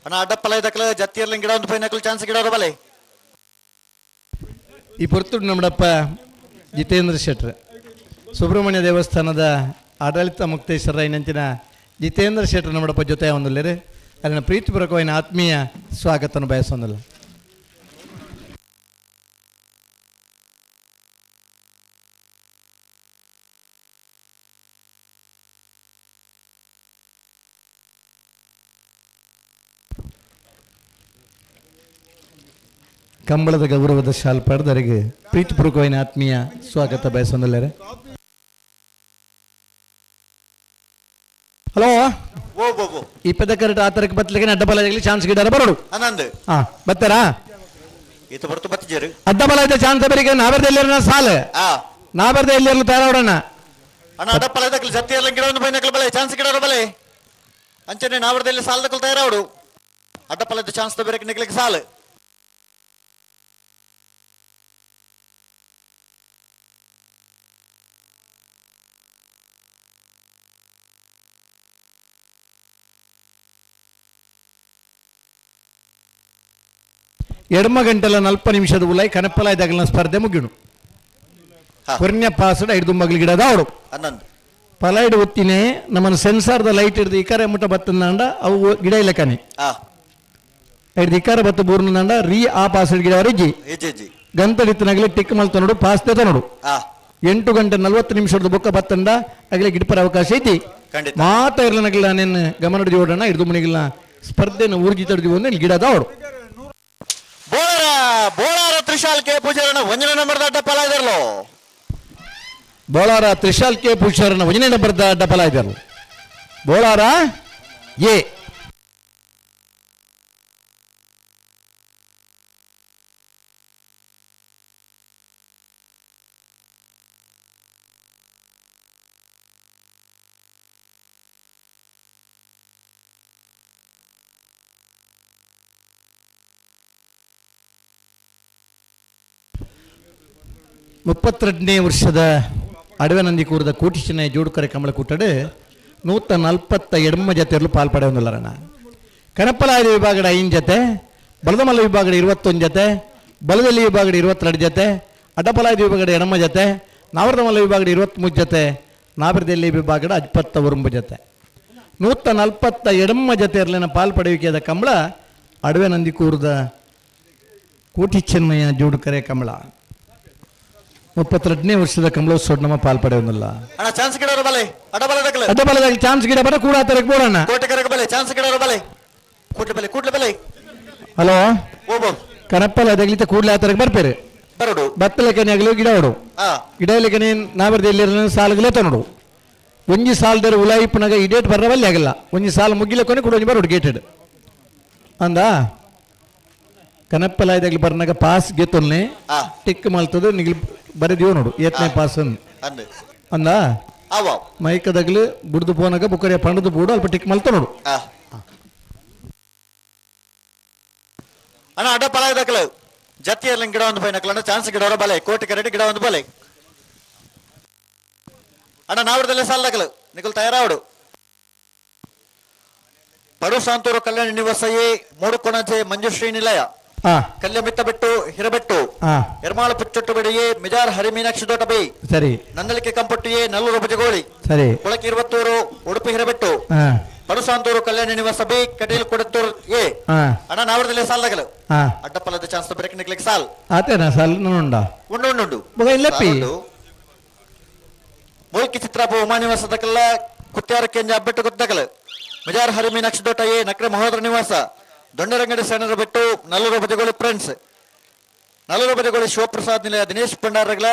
ಅಣ್ಣ ಅಡ್ಡಪ್ಪಲ ಇದಕ್ಕಲ ಜತ್ತಿಯರ್ಲಿ ಗಿಡ ಒಂದು ಪೈನಕಲ್ ಚಾನ್ಸ್ ಗಿಡ ಬಲೆ ಈ ಪೊರ್ತುಡು ನಮ್ಮಡಪ್ಪ ಜಿತೇಂದ್ರ ಶೆಟ್ರ್ ಸುಬ್ರಹ್ಮಣ್ಯ ದೇವಸ್ಥಾನದ ಆಡಳಿತ ಮುಕ್ತೇಶ್ವರ ಇನ್ನಂಚಿನ ಜಿತೇಂದ್ರ ಶೆಟ್ರ್ ನಮ್ಮಡಪ್ಪ ಜೊತೆ ಒಂದಿಲ್ಲರಿ ಅಲ್ಲಿನ ಪ್ರೀತಿಪೂರ್ವಕమైన ಆತ್ಮೀಯ ಸ್ವಾಗತನ ಬಯಸೊಂದಿಲ್ಲ. ಕಂಬಳದ ಗೌರವದ ಶಾಲ್ ಪಡೆದವರಿಗೆ ಪ್ರೀತಿಪೂರ್ವಕమైన ಆತ್ಮೀಯ ಸ್ವಾಗತ ಬಯಸೊಂದಿಲ್ಲರೆ. ಹಲೋ ಈ ಪದ ಕರೆಕ್ಟ್ ಆ ತರಕ್ಕೆ ಬತ್ತಲಿಗೆ ಅಡ್ಡಬಲ ಚಾನ್ಸ್ ಗಿಡಾರ ಬರೋಡು ಆನಂದ್ ಹಾ ಬತ್ತಾರಾ ಈತ ಬರ್ತು ಬತ್ತಿಜರು ಅಡ್ಡಬಲ ಇದ್ದ ಚಾನ್ಸ್ ಬರಿಗೆ ನಾವೆರ್ದೆಲ್ಲಿರ ಸಾಲ ನಾವೆರ್ದ ಎಲ್ಲಿರಲು ತಯಾರೋಡಣ ಅಣ್ಣ ಅಡ್ಡಪ್ಪಲ ಇದಕ್ಕಲ ಜತ್ತಿಯರ್ಲಿ ಗಿಡ ಒಂದು ಪೈನಕಲ್ ಬಲೆ ಚಾನ್ಸ್ ಗಿಡ ಬಲೆ ಅಂಚನೆ ನಾವರ್ದಲ್ಲಿ ಸಾಲದಕ್ಕಲ್ ತಯಾರಾವಡು ಅಡ್ಡಪ್ಪಲ ಇದ್ದ ಚಾನ್ಸ್ ಬೇರೆ ನಿಕ್ಲಿಕ್ಕೆ ಸಾಲು ಎಡಮ ಗಂಟೆಲ 40 ನಿಮಿಷದ ಉಲಾಯಿ ಕನಪಲ ಇದಾಗಲಿನ ಸ್ಪರ್ಧೆ ಮುಗಿಣು ಕೊರ್ನ್ಯ ಪಾಸಡ್ 5 ಮಗಲ ಗಿಡದ ಅವಡು ಆನಂದ್ ಪಲೈಡ್ ಒತ್ತಿನೇ ನಮ್ಮನ್ನ ಸೆನ್ಸಾರ್ದ ಲೈಟ್ ಹಿಡಿದು ಇಕರೆ ಮುಟ್ಟ ಬತ್ತಂದ ಅವು ಗಿಡ ಇಲ್ಲ ಕನೆ ಹಿಡಿದು ಇಕರೆ ಬತ್ತ ಬೂರ್ನಂದ ರೀ ಆ ಪಾಸಡ್ ಗಿಡ ಅವರಿಗೆ ಗಂತಡಿತ್ತನಾಗಲಿ ಟಿಕ್ ಮಲ್ತ ನೋಡು ಪಾಸ್ ತೆತ ನೋಡು 8 ಗಂಟೆ 40 ನಿಮಿಷದ ಬೊಕ್ಕ ಬತ್ತಂದ ಆಗಲೇ ಗಿಡಪರ ಅವಕಾಶ ಐತಿ ಮಾತಾ ಇರ್ಲನಾಗಲ್ಲ ನೆನ್ನ ಗಮನ ಹಿಡಿದು ಓಡೋಣ ಹಿಡಿದು ಮಣಿಗಿಲ್ಲ ಸ್ಪರ್ಧೆನ ಊರ್ಜಿ ತಡೆದು ಒಂದು ಗಿಡದ ಅವಡು ಬೋಳಾರ ತ್ರಿಶಾಲ್ ಕೆ ಪೂಜಾರನ ಒಂಜನೇ ನಂಬರ್ದ ಅಡ್ಡಪ್ಪಲ ಇದಾರಲ್ಲ ಬೋಳಾರ ತ್ರಿಶಾಲ್ ಕೆ ಪೂಜಾರನ ಒಂಜನೇ ನಂಬರ್ದ ಅಡ್ಡಪ್ಪಲ ಇದಾರಲ್ಲ ಬೋಳಾರ ಎ ಮುಪ್ಪತ್ತೆರಡನೇ ವರ್ಷದ ಅಡವೆನಂದಿಕೂರದ ಕೋಟಿ ಚೆನ್ನೈ ಜೋಡುಕರೆ ಕಮಲ ಕೂಟಡು 140 ಜತೆಯಲ್ಲೂ ಪಾಲ್ಪಡೆ ಹೊಂದಿಲ್ಲರಣ ಕನಪಲಾಯದ ವಿಭಾಗದ 5 ಜತೆ ಬಲದಮಲ್ಲ ವಿಭಾಗದ 21 ಜತೆ ಬಲದಲ್ಲಿ ವಿಭಾಗದ 22 ಜತೆ ಅಡ್ಡಪಲಾಯದ ವಿಭಾಗದ ಎಡಮ ಜತೆ ನಾವರದಮಲ್ಲ ವಿಭಾಗದ 23 ಜತೆ ನಾವರದಲ್ಲಿ ವಿಭಾಗದ 29 ಜತೆ 140 ಜತೆಯಲ್ಲಿನ ಪಾಲ್ಪಡುವಿಕೆಯಾದ ಕಂಬಳ ಅಡವೆನಂದಿಕೂರದ ಕೋಟಿ ಚೆನ್ನಯ್ಯ ಜೋಡುಕರೆ ಕಮಲ 32ನೇ ವರ್ಷದ ಕಮಲೋತ್ಸವ ನಮ್ಮ ಪಾಲ್ಪಡೆ ಹೊಂದಿಲ್ಲ ಅಣ್ಣ ಚಾನ್ಸ್ ಗಿಡ ಬಲೆ ಅಡ್ಡಬಲದಲ್ಲಿ ಚಾನ್ಸ್ ಗಿಡ ಬರ ಕೂಡ ತರಕ್ ಬೋಡಣ್ಣ ಕೋಟೆಕರಕ ಬಲೆ ಚಾನ್ಸ್ ಗಿಡ ಬಲೆ ಕೂಡ್ಲೆ ಬಲೆ ಹಲೋ ಓಬೋ ಕನಪ್ಪಲ ಅದಗ್ಲಿತ ಕೂಡ್ಲೆ ಆ ತರಕ್ ಬರ್ಪೇರೆ ಬರೋಡು ಬತ್ತಲಕನೆ ಆಗಲು ಗಿಡ ಹೊಡು ಗಿಡ ಇಲ್ಲಕನೆ ನಾವರ್ದಲ್ಲಿ ಸಾಲಗಲೇ ನೋಡು ಒಂಜಿ ಸಾಲದರ ಉಲಾಯಿಪ್ಪನಾಗ ಈ ಡೇಟ್ ಬರಬಲ್ಲಿ ಆಗಲ್ಲ ಒಂಜಿ ಸಾಲ ಮುಗಿಲ ಕೊನೆ ಕೂಡ ಒಂಜಿ ಬರೋಡು ಗೇಟೆಡ್ ಅಂದ ಕನಪ್ಪಲ ಇದಾಗ್ಲಿ ಬರ್ನಾಗ ಪಾಸ್ ಗೆತ್ತೊಲ್ನೆ ಟಿಕ್ ಮಲ್ತದ ನಿಗ್ಲಿ ಬರೆದಿವ್ ನೋಡು ಏತ್ನೇ ಪಾಸ್ ಅಂದ ಮೈಕದಾಗ್ಲಿ ಬುಡ್ದು ಪೋನಾಗ ಬುಕ್ಕರೆ ಪಂಡದು ಬೂಡು ಅಲ್ಪ ಟಿಕ್ ಮಲ್ತ ನೋಡು ಅಣ್ಣ ಅಡ್ಡಪ್ಪಲ ಇದಕ್ಕಲ ಜತ್ತಿಯರ್ಲಿ ಗಿಡ ಒಂದು ಪೈನಕಲ್ ಚಾನ್ಸ್ ಗಿಡ ಬಲೆ ಕೋಟಿ ಕರೆಕ್ಟ್ ಗಿಡ ಒಂದು ಬಲೆ ಅಣ್ಣ ನಾವರದಲ್ಲೇ ಸಾಲದಕ್ಕಲು ನಿಕಲ್ ತಯಾರಾವಡು ಪಡು ಸಾಂತೂರು ಕಲ್ಯಾಣ ನಿವಾಸಯೇ ಮೂಡುಕೊಣಜೆ ಮಂಜುಶ್ರೀ ನಿಲಯ ಕಲ್ಯಮಿತ್ತ ಬೆಟ್ಟು ಹಿರಬೆಟ್ಟು ಎರ್ಮಾಳ ಪುಚ್ಚೊಟ್ಟು ಬೆಡೆಯೇ ಮಿಜಾರ್ ಹರಿಮೀನಾಕ್ಷಿ ದೊಡ್ಡ ಬೈ ಸರಿ ನಂದಲಿಕೆ ಕಂಪಟ್ಟಿಯೇ ನಲ್ಲೂರು ಭಜಗೋಳಿ ಸರಿ ಕೊಳಕೆ 22 ಉಡುಪಿ ಹಿರಬೆಟ್ಟು ಪಡುಸಾಂತೂರು ಕಲ್ಯಾಣ ನಿವಾಸ ಬೈ ಕಟೀಲ್ ಕೊಡತ್ತೂರು ಎ ಅಣ್ಣ ನಾವರದಲ್ಲೇ ಸಾಲದಗಲು ಅಡ್ಡಪ್ಪಲದ ಚಾನ್ಸ್ ಬ್ರೇಕ್ ನಿಕ್ಲಿಕ್ಕೆ ಸಾಲ್ ಆತೇನಾ ಸಾಲ್ ನೋಡುಂಡ ಉಂಡು ಇಲ್ಲಪ್ಪಿ ಮೂಲ್ಕಿ ಚಿತ್ರಾಪ ಉಮಾನಿವಾಸದಕಲ್ಲ ಕುತ್ಯಾರ ಕೆಂಜ ಬೆಟ್ಟು ಗೊತ್ತಕಲ್ ಮಿಜಾರ್ ಹರಿಮೀನಾಕ್ಷಿ ದೊಡ್ಡ ಎ ನಕ್ರೆ ಮಹೋದರ ನಿವಾಸ ದೊಂಡರಂಗಡಿ ಸೇನರ ಬಿಟ್ಟು ನಲ್ಲೂರು ಬಜಗೋಳಿ ಫ್ರೆಂಡ್ಸ್ ನಲ್ಲೂರು ಬಜಗೋಳಿ ಶಿವಪ್ರಸಾದ್ ನಿಲಯ ದಿನೇಶ್ ಭಂಡಾರಗ್ಲ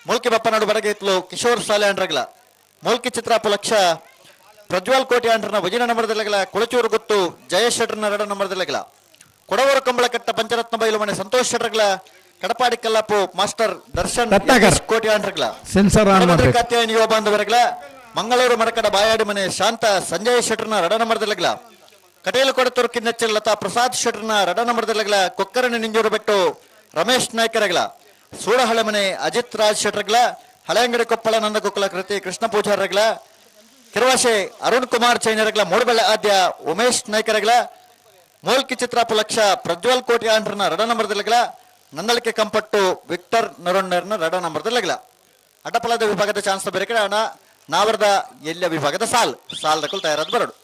ಮೂಲ್ಕಿ ಬಪ್ಪನಾಡು ಬರಗೈತ್ಲು ಕಿಶೋರ್ ಸಾಲೆ ಅಂಡ್ರಗ್ಲ ಮೂಲ್ಕಿ ಚಿತ್ರಾಪ ಲಕ್ಷ ಪ್ರಜ್ವಲ್ ಕೋಟಿ ಅಂಡ್ರನ ವಜಿನ ನಂಬರ್ದಲ್ಲಗಲ ಕುಳಚೂರು ಗೊತ್ತು ಜಯೇಶ್ ಶೆಟ್ರನ 2 ನಂಬರ್ದಲ್ಲಗಲ ಕೊಡವೂರು ಕಂಬಳಕಟ್ಟ ಪಂಚರತ್ನ ಬೈಲು ಮನೆ ಸಂತೋಷ್ ಶೆಟ್ರಗ್ಲ ಕಡಪಾಡಿ ಕಲ್ಲಾಪು ಮಾಸ್ಟರ್ ದರ್ಶನ್ ಕೋಟಿ ಅಂಡ್ರಗ್ಲ ಕಾತ್ಯಾಯನಿ ಯುವ ಬಾಂಧವರಗ್ಲ ಮಂಗಳೂರು ಮರಕಡ ಬಾಯಾಡಿ ಮನೆ ಶಾಂತ ಸಂಜಯ್ ಶೆಟ್ರನ 2 ನಂಬರ್ದಲ್ಲಗಲ ಕಟೇಲು ಕೊಡತೂರು ಕಿನ್ನಚ್ಚಲ್ ಲತಾ ಪ್ರಸಾದ್ ಶೆಟ್ರನ 2 ನಂಬರ್ದಲ್ಲಗಲ ಕೊಕ್ಕರನೆ ನಿಂಜೂರು ಬೆಟ್ಟು ರಮೇಶ್ ನಾಯ್ಕರಗಲ ಸೂಳಹಳೆ ಮನೆ ಅಜಿತ್ ರಾಜ್ ಶೆಟ್ರಗ್ಲ ಹಳೆಯಂಗಡಿ ಕೊಪ್ಪಳ ನಂದಗೋಕುಲ ಕೃತಿ ಕೃಷ್ಣ ಪೂಜಾರಗ್ಲ ಕಿರುವಾಶೆ ಅರುಣ್ ಕುಮಾರ್ ಚೈನರಗ್ಲ ಮೂಡಬೆಳ್ಳೆ ಆದ್ಯ ಉಮೇಶ್ ನಾಯ್ಕರಗ್ಲ ಮೋಲ್ಕಿ ಚಿತ್ರಾಪು ಲಕ್ಷ ಪ್ರಜ್ವಲ್ ಕೋಟಿ ಆಂಡ್ರನ 2 ನಂಬರ್ದಲ್ಲಿಗಳ ನಂದಳಿಕೆ ಕಂಪಟ್ಟು ವಿಕ್ಟರ್ ನರೊಣ್ಣರ್ನ 2 ನಂಬರ್ದಲ್ಲಿಗಳ ಅಡ್ಡಪಲದ ವಿಭಾಗದ ಚಾನ್ಸ್ ಬೇರೆ ಕಡೆ ಹಣ ನಾವರದ ಎಲ್ಲಿಯ ವಿಭಾಗದ ಸಾಲ್ದಕ್ಕೂ ತಯಾರಾದ ಬರಡು.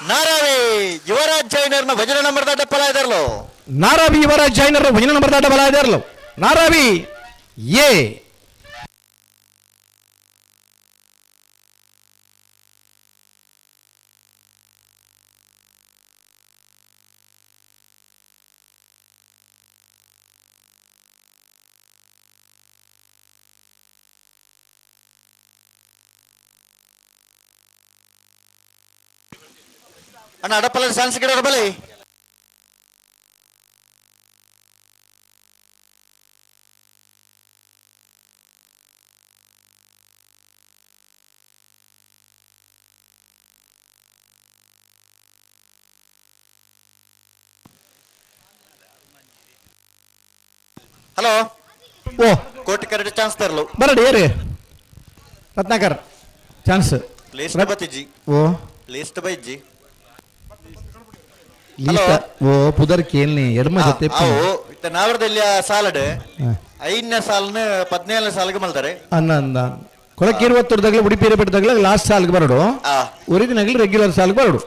ನಾರಾವಿ ಯುವರಾಜ್ ಜೈನರ್ನ ಭಜನೆ ನಂಬರ್ ದಾಟ ಫಲ ಇದಾರಲು. ನಾರಾವಿ ಯುವರಾಜ್ ಜೈನರ್ ಭಜನೆ ನಂಬರ್ ದಾಟ ಫಲ ಇದಾರಲು. ನಾರಾವಿ ಎ ಅಣ್ಣ ಅಡಪಲ್ಲ ಚಾನ್ಸ್ ಗಿಡ ಬಲಿ. ಹಲೋ ಓ ಕೋಟಿ ಕರೆಕ್ಟ್ ಚಾನ್ಸ್ ತರಲು ಬರಡಿ ಏರಿ ರತ್ನಾಕರ್ ಚಾನ್ಸ್ ಲಿಸ್ಟ್ ಬತ್ತಿಜಿ ಓ ಲಿಸ್ಟ್ ಬೈಜಿ ಓ ಪುದರ್ ಕೇಳ್ನಿ ಎಡಮ ಜೊತೆ ಅವು ನಾವರದಲ್ಲಿ ಸಾಲಡ್ 5ನೇ ಸಾಲನ 17ನೇ ಸಾಲಿಗೆ ಮಲ್ತಾರೆ ಅನ್ನ ಅಂದ ಕೊಳಕ್ಕೆ 20 ಉಡುಪಿ ಬೆಟ್ಟದಾಗಲ ಲಾಸ್ಟ್ ಸಾಲ್ಗೆ ಬರಡು ಒರಿಜಿನಲ್ ರೆಗ್ಯುಲರ್ ಸಾಲ್ಗೆ ಬರಡು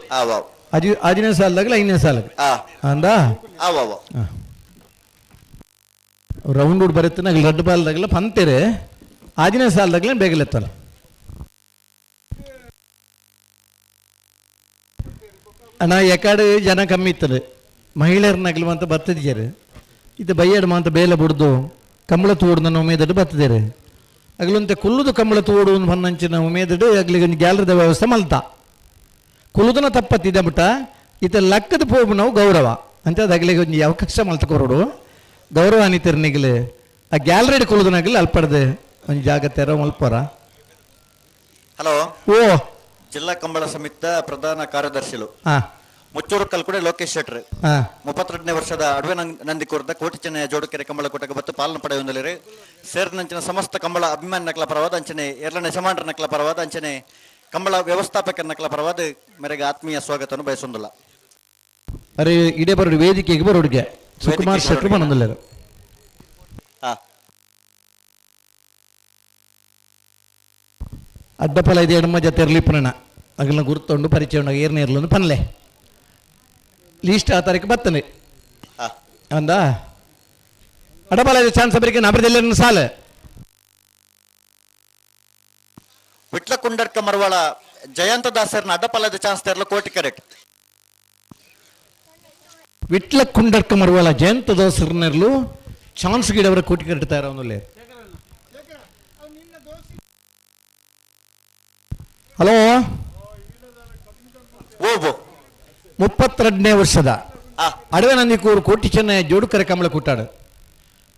5ನೇ ಸಾಲದಾಗಲ 5ನೇ ಸಾಲಿಗೆ ಅಂದ ರೌಂಡ್ ವುಡ್ ಬರುತ್ತೆ ನಗಲ್ ರೆಡ್ ಬಾಲ್ದಾಗಲ ಪಂತೇರೆ 5ನೇ ಸಾಲದಾಗಲ ಬೇಗಲೆತ್ತಲ್ಲ ಅಣ್ಣ ಯಾಕಡೆ ಜನ ಕಮ್ಮಿ ಇತ್ತರು ಮಹಿಳೆಯರ ನಗಲು ಅಂತ ಬರ್ತದಿದ್ದಾರೆ ಇದು ಬೈಯಡ್ ಮಾಂತ ಬೇಲೆ ಬಿಡ್ದು ಕಂಬಳ ತೋಡ್ದ ಉಮೇದಡು ಬರ್ತದೇರೆ ಅಗಲಂತೆ ಕುಲ್ಲುದು ಕಂಬಳ ತೋಡು ಬನ್ನಂಚಿನ ಉಮೇದಡು ಅಗ್ಲಿಗೆ ಒಂದು ಗ್ಯಾಲರಿದ ವ್ಯವಸ್ಥೆ ಮಲ್ತ ಕುಲ್ಲುದನ ತಪ್ಪತ್ತಿದೆ ಬಿಟ್ಟ ಈತ ಲಕ್ಕದ ಪೋಬು ನಾವು ಗೌರವ ಅಂತ ಅಗ್ಲಿಗೆ ಒಂದು ಅವಕಾಶ ಮಲ್ತಕೊರೋಡು ಗೌರವ ಅನಿತರು ನಿಗಲು ಆ ಗ್ಯಾಲರಿ ಕುಲ್ಲುದನಾಗಲಿ ಅಲ್ಪಡ್ದೆ ಒಂದು ಜಾಗ ತೆರ ಮಲ್ಪರ. ಹಲೋ ಓ ಜಿಲ್ಲಾ ಕಂಬಳ ಸಮಿತ ಪ್ರಧಾನ ಕಾರ್ಯದರ್ಶಿಗಳು ಮುಚ್ಚೂರು ಕಲ್ಕುಡೆ ಲೋಕೇಶ್ ಶೆಟ್ರ್ 32ನೇ ವರ್ಷದ ಅಡವೆ ನಂದಿಕೂರದ ಕೋಟಿ ಚೆನ್ನಯ ಜೋಡುಕೆರೆ ಕಂಬಳ ಕೂಟಕ್ಕೆ ಬತ್ತು ಪಾಲನೆ ಪಡೆಯುವುದರಲ್ಲಿ ಸೇರಿದಂಚಿನ ಸಮಸ್ತ ಕಂಬಳ ಅಭಿಮಾನ ನಕಲ ಪರವಾದ ಅಂಚನೆ ಎರಡನೇ ಯಜಮಾನರ ನಕಲ ಪರವಾದ ಅಂಚನೆ ಕಂಬಳ ವ್ಯವಸ್ಥಾಪಕರ ನಕಲ ಪರವಾದ ಮೇರೆಗೆ ಆತ್ಮೀಯ ಸ್ವಾಗತವನ್ನು ಬಯಸೊಂದಿಲ್ಲ. ಅರೆ ಇಡೇ ಬರೋಡು ವೇದಿಕೆಗೆ ಬರೋಡಿಗೆ ಸುಕುಮಾರ್ ಶೆಟ್ರು ಬಂದಿಲ್ಲ ಅಡ್ಡಪಲ ಇದೆ ಎಡಮ ಜೊತೆ ಇರಲಿ ಪುನಃ ಅಗಲನ್ನ ಗುರುತೊಂಡು ಪರಿಚಯ ಉಂಡಾಗ ಏರ್ನೇ ಇರ್ಲೊಂದು ಪನ್ಲೆ ಲೀಸ್ಟ್ ಆ ತಾರೀಕು ಬರ್ತನೆ ಅಂದ ಅಡಪಲ ಇದೆ ಚಾನ್ಸ್ ಬರಿಗೆ ನಬರದಲ್ಲಿ ಸಾಲ ವಿಟ್ಲ ಕುಂಡರ್ಕ ಮರವಾಳ ಜಯಂತ ದಾಸರ್ನ ಅಡ್ಡಪಲದ ಚಾನ್ಸ್ ತೆರಲು ಕೋಟಿ ಕರೆಕ್ಟ್. ವಿಟ್ಲ ಕುಂಡರ್ಕ ಮರವಾಳ ಜಯಂತ ದಾಸರ್ನರ್ಲು ಚಾನ್ಸ್ ಗಿಡವರ ಕೋಟಿ ಕರೆಕ್ಟ್ ತಯಾರವನ್ನಲ್ಲೇ. ಹಲೋ 32ನೇ ವರ್ಷದ ಅಡವೆ ನಂದಿಕೂರು ಕೋಟಿ ಚೆನ್ನಯ ಜೋಡುಕರೆ ಕಮಲ ಕೂಟಾಡು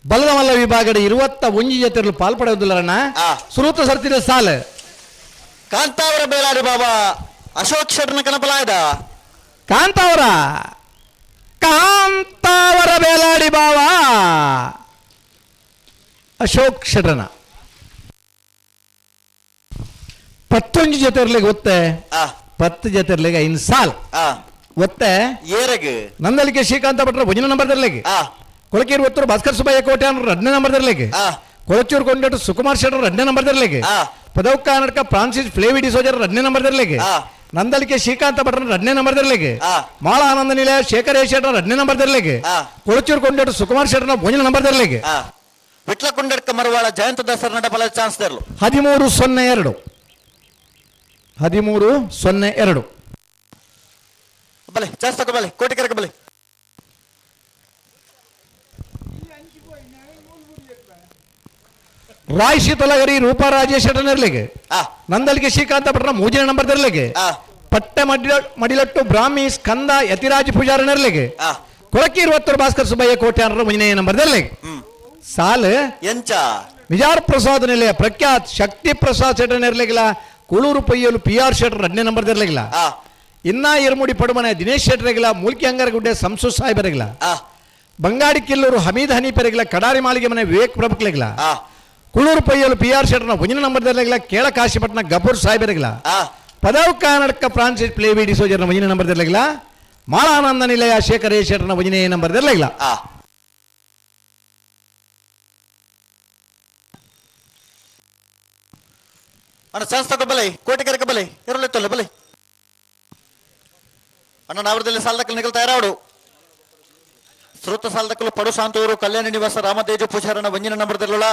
ಬಲದ ಮಲ್ಲ ವಿಭಾಗದ 21 ಜೊತೆಗಳು ಪಾಲ್ಪಡುವುದಿಲ್ಲರಣ್ಣ ಸುರೂತ ಸರ್ತಿದ ಸಾಲ ಕಾಂತಾವರ ಬೇಲಾಡಿ ಬಾಬಾ ಅಶೋಕ್ ಶೆಟ್ರನ ಕನಪಲಾಯದ ಕಾಂತಾವರ ಬೇಲಾಡಿ ಬಾಬಾ ಅಶೋಕ್ ಶೆಟ್ರನ 11 ಜೊತೆರ್ಲಿಗೆ ಒತ್ತೆ 10 ಜೊತೆರ್ಲಿಗೆ 5 ಸಾಲ್ ಒತ್ತೆ ಏರಗೆ ನಂದಲಿಕೆ ಶ್ರೀಕಾಂತ ಭಟ್ರ ಭುಜನ ನಂಬರ್ ದರ್ಲಿಗೆ ಕೊಳಕೇರಿ ಒತ್ತರು ಭಾಸ್ಕರ್ ಸುಬ್ಬಯ್ಯ ಕೋಟೆ ಅನ್ನೋ 2ನೇ ನಂಬರ್ ದರ್ಲಿಗೆ ಕೊಳಚೂರು ಕೊಂಡಟ್ಟು ಸುಕುಮಾರ್ ಶೆಟ್ಟರ್ 2ನೇ ನಂಬರ್ ದರ್ಲಿಗೆ ಪದೌಕ ಕರ್ನಾಟಕ ಫ್ರಾನ್ಸಿಸ್ ಫ್ಲೇವಿ ಡಿಸೋಜರ್ 2ನೇ ನಂಬರ್ ದರ್ಲಿಗೆ ನಂದಲಿಕೆ ಶ್ರೀಕಾಂತ ಭಟ್ರ 2ನೇ ನಂಬರ್ ದರ್ಲಿಗೆ ಮಾಳ ಆನಂದ ನಿಲಯ ಶೇಖರ್ ಶೆಟ್ಟರ್ 2ನೇ ನಂಬರ್ ದರ್ಲಿಗೆ ಕೊಳಚೂರು ಕೊಂಡಟ್ಟು ಸುಕುಮಾರ್ ಶೆಟ್ಟರ್ನ ಭುಜನ ನಂಬರ್ ದರ್ಲಿಗೆ ವಿಟ್ಲ ಕುಂಡರ್ಕ ಮರವಾಳ ಜಯಂತ ದಾಸರ ನಡಪಲ ಚಾನ್ಸ್ ತೆರಲು 1302 ಬಲೆ ಚಾನ್ಸ್ ತಗೋ ಬಲೆ ಕೋಟಿ ಕರೆಕ ಬಲೆ ರಾಯ್ ಶೀತಲಗರಿ ರೂಪಾ ರಾಜೇಶ್ ಶೆಟ್ಟರ್ನರ್ಲಿಗೆ ನಂದಲಿಗೆ ಶ್ರೀಕಾಂತ ಭಟ್ರ ಮೂಜನ ನಂಬರ್ ದರ್ಲಿಗೆ ಪಟ್ಟೆ ಮಡಿಲಟ್ಟು ಬ್ರಾಹ್ಮಿ ಸ್ಕಂದ ಯತಿರಾಜ್ ಪೂಜಾರನರ್ಲಿಗೆ ಕೊಳಕಿ 20 ಭಾಸ್ಕರ್ ಸುಬ್ಬಯ್ಯ ಕೋಟೆ ಅನ್ನೋ ಮುಂಜನೆ ನಂಬರ್ ದರ್ಲಿಗೆ ಸಾಲ್ ಎಂಚ ವಿಜಾರ ಪ್ರಸಾದ್ ನಿಲಯ ಪ್ರಖ್ಯಾತ್ ಶಕ್ತಿ ಪ್ರಸಾದ್ ಶೆಟ್ಟರ್ ಇರ್ಲಿಕ್ಕಿಲ್ಲ, ಕುಳೂರು ಪಯ್ಯಲು PR ಶೆಟ್ಟರ್ 2ನೇ ನಂಬರ್ ಇರ್ಲಿಕ್ಕಿಲ್ಲ, ಇನ್ನ ಇರ್ಮುಡಿ ಪಡುಮನೆ ದಿನೇಶ್ ಶೆಟ್ಟರಿಗಿಲ್ಲ, ಮೂಲ್ಕಿ ಅಂಗರಗುಡ್ಡೆ ಸಂಸು ಸಾಹೇಬರಿಗಿಲ್ಲ, ಬಂಗಾಡಿ ಕಿಲ್ಲೂರು ಹಮೀದ್ ಹನೀಫರಿಗಿಲ್ಲ, ಕಡಾರಿ ಮಾಳಿಗೆ ಮನೆ ವಿವೇಕ್ ಪ್ರಭುಕ್ಲಿಗಿಲ್ಲ, ಕುಳೂರು ಪಯ್ಯಲು PR ಶೆಟ್ಟರ್ನ 1ನೇ ನಂಬರ್ ಇರ್ಲಿಕ್ಕಿಲ್ಲ, ಕೇಳ ಕಾಶಿಪಟ್ನ ಗಬ್ಬೂರ್ ಸಾಹೇಬರಿಗಿಲ್ಲ, ಪದವ್ ಕರ್ನಾಟಕ ಫ್ರಾನ್ಸಿಸ್ ಪ್ಲೇವಿಡಿ ಸೋಜರ್ನ 1ನೇ ನಂಬರ್ ಇರ್ಲಿಕ್ಕಿಲ್ಲ, ಮಾಳಾನಂದ ನಿಲಯ ಶೇಖರ್ ಶೆಟ್ಟರ್ನ 1ನೇ ನಂಬರ್ ಇರ್ಲಿಕ್ಕಿಲ್ಲ. ಅಣ್ಣ ಚಾನ್ಸ್ ತಗೊಬಲೆ ಕೋಟಿಕೆರೆ ಕಬಲೆ ಇರಲಿತ್ತಲ್ಲ ಬಲೆ ಅಣ್ಣ ನಾವರದಲ್ಲಿ ಸಾಲದಕ್ಕಲು ನಿಗಲ್ ತಯಾರಾಡು ಶ್ರೋತ ಸಾಲದಕ್ಕಲು ಪಡು ಶಾಂತೂರು ಕಲ್ಯಾಣ ನಿವಾಸ ರಾಮತೇಜು ಪೂಜಾರನ 1ನೇ ನಂಬರ್ ಇರಲಿಲ್ಲ,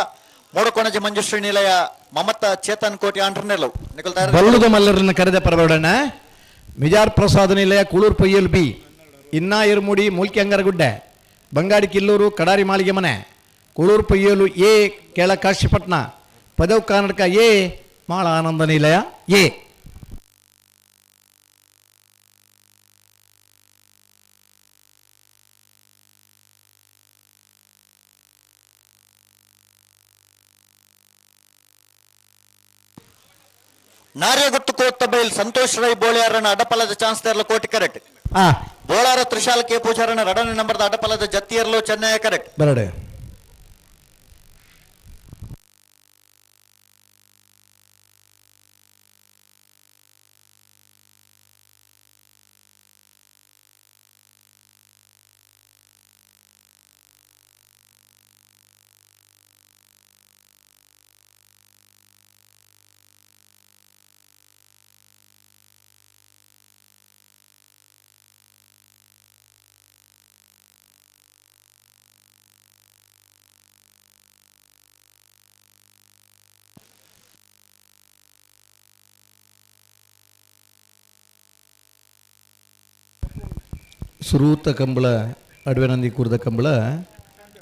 ಮೋಡಕೋಣಜಿ ಮಂಜುಶ್ರೀ ನಿಲಯ ಮಮತ ಚೇತನ್ ಕೋಟಿ ಆಂಟ್ರನೆಲ್ಲವು ನಿಗಲ್ ತಯಾರ ಬಲ್ಲುದು ಮಲ್ಲರನ್ನ ಕರೆದ ಪರಬೇಡಣ್ಣ. ಮಿಜಾರ್ ಪ್ರಸಾದ್ ನಿಲಯ ಕುಳೂರು ಪಯ್ಯಲ್ ಬಿ, ಇನ್ನ ಇರ್ಮುಡಿ ಮೂಲ್ಕಿ ಅಂಗರಗುಡ್ಡೆ, ಬಂಗಾಡಿ ಕಿಲ್ಲೂರು ಕಡಾರಿ ಮಾಳಿಗೆ ಮನೆ, ಕುಳೂರು ಪಯ್ಯಲು ಎ ಕೇಳ ಕಾಶಿಪಟ್ನ, ಪದವ್ ಕರ್ನಾಟಕ ಎ ಮಾಳ ಆನಂದ ನಿಲಯ ಎ. ನಾರ್ಯ ಗುತ್ತು ಕೋತ್ತ ಬೈಲ್ ಸಂತೋಷ್ ರೈ ಬೋಳಿಯಾರನ ಅಡಪಲದ ಚಾನ್ಸ್ ತೆರಲು ಕೋಟಿ ಕರೆಕ್ಟ್. ಬೋಳಾರ ತ್ರಿಶಾಲ್ ಕೆ ಪೂಜಾರನ 2ನೇ ನಂಬರ್ದ ಅಡಪಲದ ಜತ್ತಿಯರ್ಲು ಚೆನ್ನೈ ಕರೆಕ್ಟ್. ಬರಡೆ ಸುರೂತ ಕಂಬಳ ಅಡವೆನಂದಿ ಕೂರ್ದ ಕಂಬಳ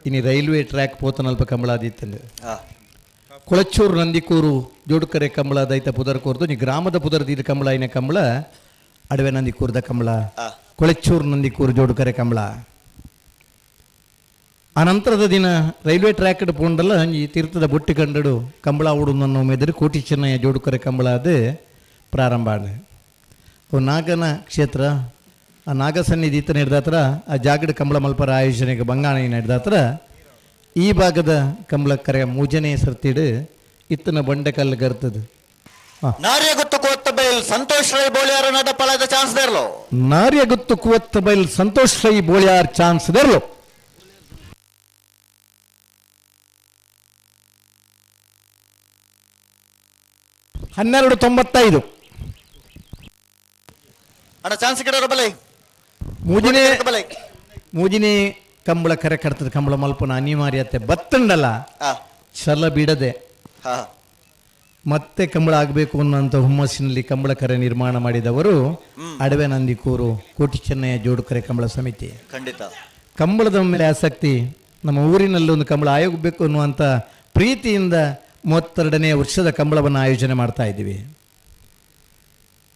ಇನಿ ರೈಲ್ವೆ ಟ್ರ್ಯಾಕ್ ಪೋತನಲ್ಪ ಕಂಬಳ ಆದಿತ್ತಂದು ಕೊಳಚೂರು ನಂದಿಕೂರು ಜೋಡುಕರೆ ಕಂಬಳ ದೈತ ಪುದರ್ ಕೋರ್ದು ನೀ ಗ್ರಾಮದ ಪುದರ್ದಿದ್ದ ಕಂಬಳ ಇನ ಕಂಬಳ ಅಡವೆ ನಂದಿ ಕೂರ್ದ ಕಂಬಳ ಕೊಳಚೂರು ನಂದಿಕೂರು ಜೋಡುಕರೆ ಕಂಬಳ. ಅನಂತರದ ದಿನ ರೈಲ್ವೆ ಟ್ರ್ಯಾಕ್ ಪೋಂಡಲ್ಲ ಈ ತೀರ್ಥದ ಬೊಟ್ಟಿ ಕಂಡಡು ಕಂಬಳ ಉಡುನನ್ನು ಮೆದರು ಕೋಟಿ ಚೆನ್ನಯ್ಯ ಜೋಡುಕರೆ ಕಂಬಳ ಅದು ಪ್ರಾರಂಭ ಆದ. ನಾಗನ ಕ್ಷೇತ್ರ ಆ ನಾಗಸನ್ನಿಧಿ ಇತ್ತ ನಡೆದಾತ್ರ ಆ ಜಾಗದ ಕಂಬಳ ಮಲ್ಪರ ಆಯೋಜನೆಗೆ ಬಂಗಾಣಿ ನಡೆದಾತ್ರ ಈ ಭಾಗದ ಕಂಬಳ ಕರೆ ಮೂಜನೆ ಸರ್ತಿಡು ಇತ್ತನ ಬಂಡೆಕಲ್ಲು ಗರ್ತದ. ನಾರ್ಯ ಗುತ್ತು ಕೋತ್ತ ಬೈಲ್ ಸಂತೋಷ್ ರೈ ಬೋಳಿಯಾರ ಅಡಪಲದ ಚಾನ್ಸ್ ದೇರ್ಲು ನಾರ್ಯ ಗುತ್ತು ಕುವತ್ತ ಬೈಲ್ ಸಂತೋಷ್ ರೈ ಬೋಳಿಯಾರ್ ಚಾನ್ಸ್ ದೇರ್ಲು. $12.95 ಅಣ್ಣ ಚಾನ್ಸ್ ಗಿಡರ ಬಲೆ ಮೂಜಿನೇ ಕಂಬಳ ಕರೆ ಕರ್ತದ ಕಂಬಳ ಮಲ್ಪನ ಅನಿವಾರ್ಯತೆ ಬತ್ತಂಡಲ್ಲ ಛಲ ಬಿಡದೆ ಮತ್ತೆ ಕಂಬಳ ಆಗಬೇಕು ಅನ್ನುವಂಥ ಹುಮ್ಮಸ್ಸಿನಲ್ಲಿ ಕಂಬಳ ಕರೆ ನಿರ್ಮಾಣ ಮಾಡಿದವರು ಅಡವೆ ನಂದಿಕೂರು ಕೋಟಿ ಚೆನ್ನಯ್ಯ ಜೋಡುಕರೆ ಕಂಬಳ ಸಮಿತಿ. ಖಂಡಿತ ಕಂಬಳದ ಮೇಲೆ ಆಸಕ್ತಿ, ನಮ್ಮ ಊರಿನಲ್ಲಿ ಒಂದು ಕಂಬಳ ಆಯೋಗಬೇಕು ಅನ್ನುವಂಥ ಪ್ರೀತಿಯಿಂದ 32ನೇ ವರ್ಷದ ಕಂಬಳವನ್ನು ಆಯೋಜನೆ ಮಾಡ್ತಾ ಇದ್ದೀವಿ.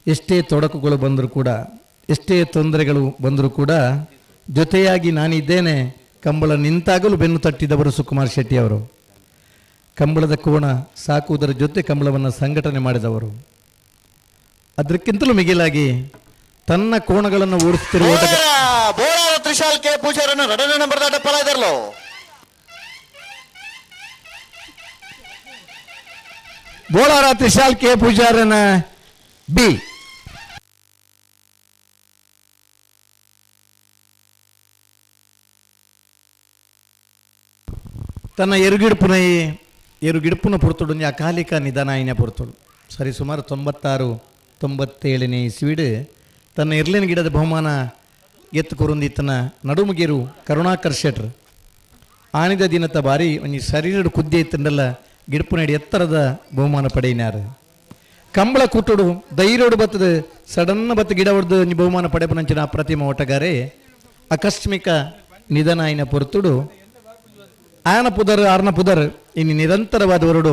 ಎಷ್ಟೇ ತೊಡಕುಗಳು ಬಂದರೂ ಕೂಡ, ಎಷ್ಟೇ ತೊಂದರೆಗಳು ಬಂದರೂ ಕೂಡ ಜೊತೆಯಾಗಿ ನಾನಿದ್ದೇನೆ. ಕಂಬಳ ನಿಂತಾಗಲೂ ಬೆನ್ನು ತಟ್ಟಿದವರು ಸುಕುಮಾರ್ ಶೆಟ್ಟಿ ಅವರು. ಕಂಬಳದ ಕೋಣ ಸಾಕುವುದರ ಜೊತೆ ಕಂಬಳವನ್ನು ಸಂಘಟನೆ ಮಾಡಿದವರು. ಅದಕ್ಕಿಂತಲೂ ಮಿಗಿಲಾಗಿ ತನ್ನ ಕೋಣಗಳನ್ನು ಓಡಿಸುತ್ತಿರುವ ತ್ರಿಶಾಲ್ ಕೆ ಪೂಜಾರನ 2ನೇ number ಅಡಪಲ ಇದರ್ಲು Bolar Trishal K ಪೂಜಾರನ B. ತನ್ನ ಎರುಗಿಡುಪುನ ಪುರ್ತುಡು ಅಕಾಲಿಕ ನಿಧನ ಆಯ್ನ ಪುರ್ತುಡು ಸರಿ ಸುಮಾರು 96-97ನೇ ಇಸ್ವಿಡು ತನ್ನ ಇರ್ಲಿನ ಗಿಡದ ಬಹುಮಾನ ಎತ್ತುಕೊರುಂದಿತ್ತನ ನಡುಮುಗೇರು ಕರುಣಾಕರ್ ಶೆಟ್ರ್ ಆಣಿದ ದಿನದ ಬಾರಿ ಒಂಜಿ ಶರೀರಡು ಕುದ್ದೆ ಇತ್ತಂಡಲ್ಲ ಗಿಡಪುನಡಿ ಎತ್ತರದ ಬಹುಮಾನ ಪಡೆಯಿನಾರು. ಕಂಬಳ ಕುಟ್ಟುಡು ಧೈರ್ಯೋಡು ಬತ್ತದ ಸಡನ್ ಬತ್ತು ಗಿಡ ಹೊಡೆದು ಬಹುಮಾನ ಪಡೆಪನಂಚಿನ ಅಪ್ರತಿಮ ಓಟಗಾರೆ ಆಕಸ್ಮಿಕ ನಿಧನ ಆಯ್ನ ಪೊರ್ತುಡು ಆಯನ ಪುದರ್ ಆರ್ನ ಪುದರ್ ಇನ್ನು ನಿರಂತರವಾದವರುಡು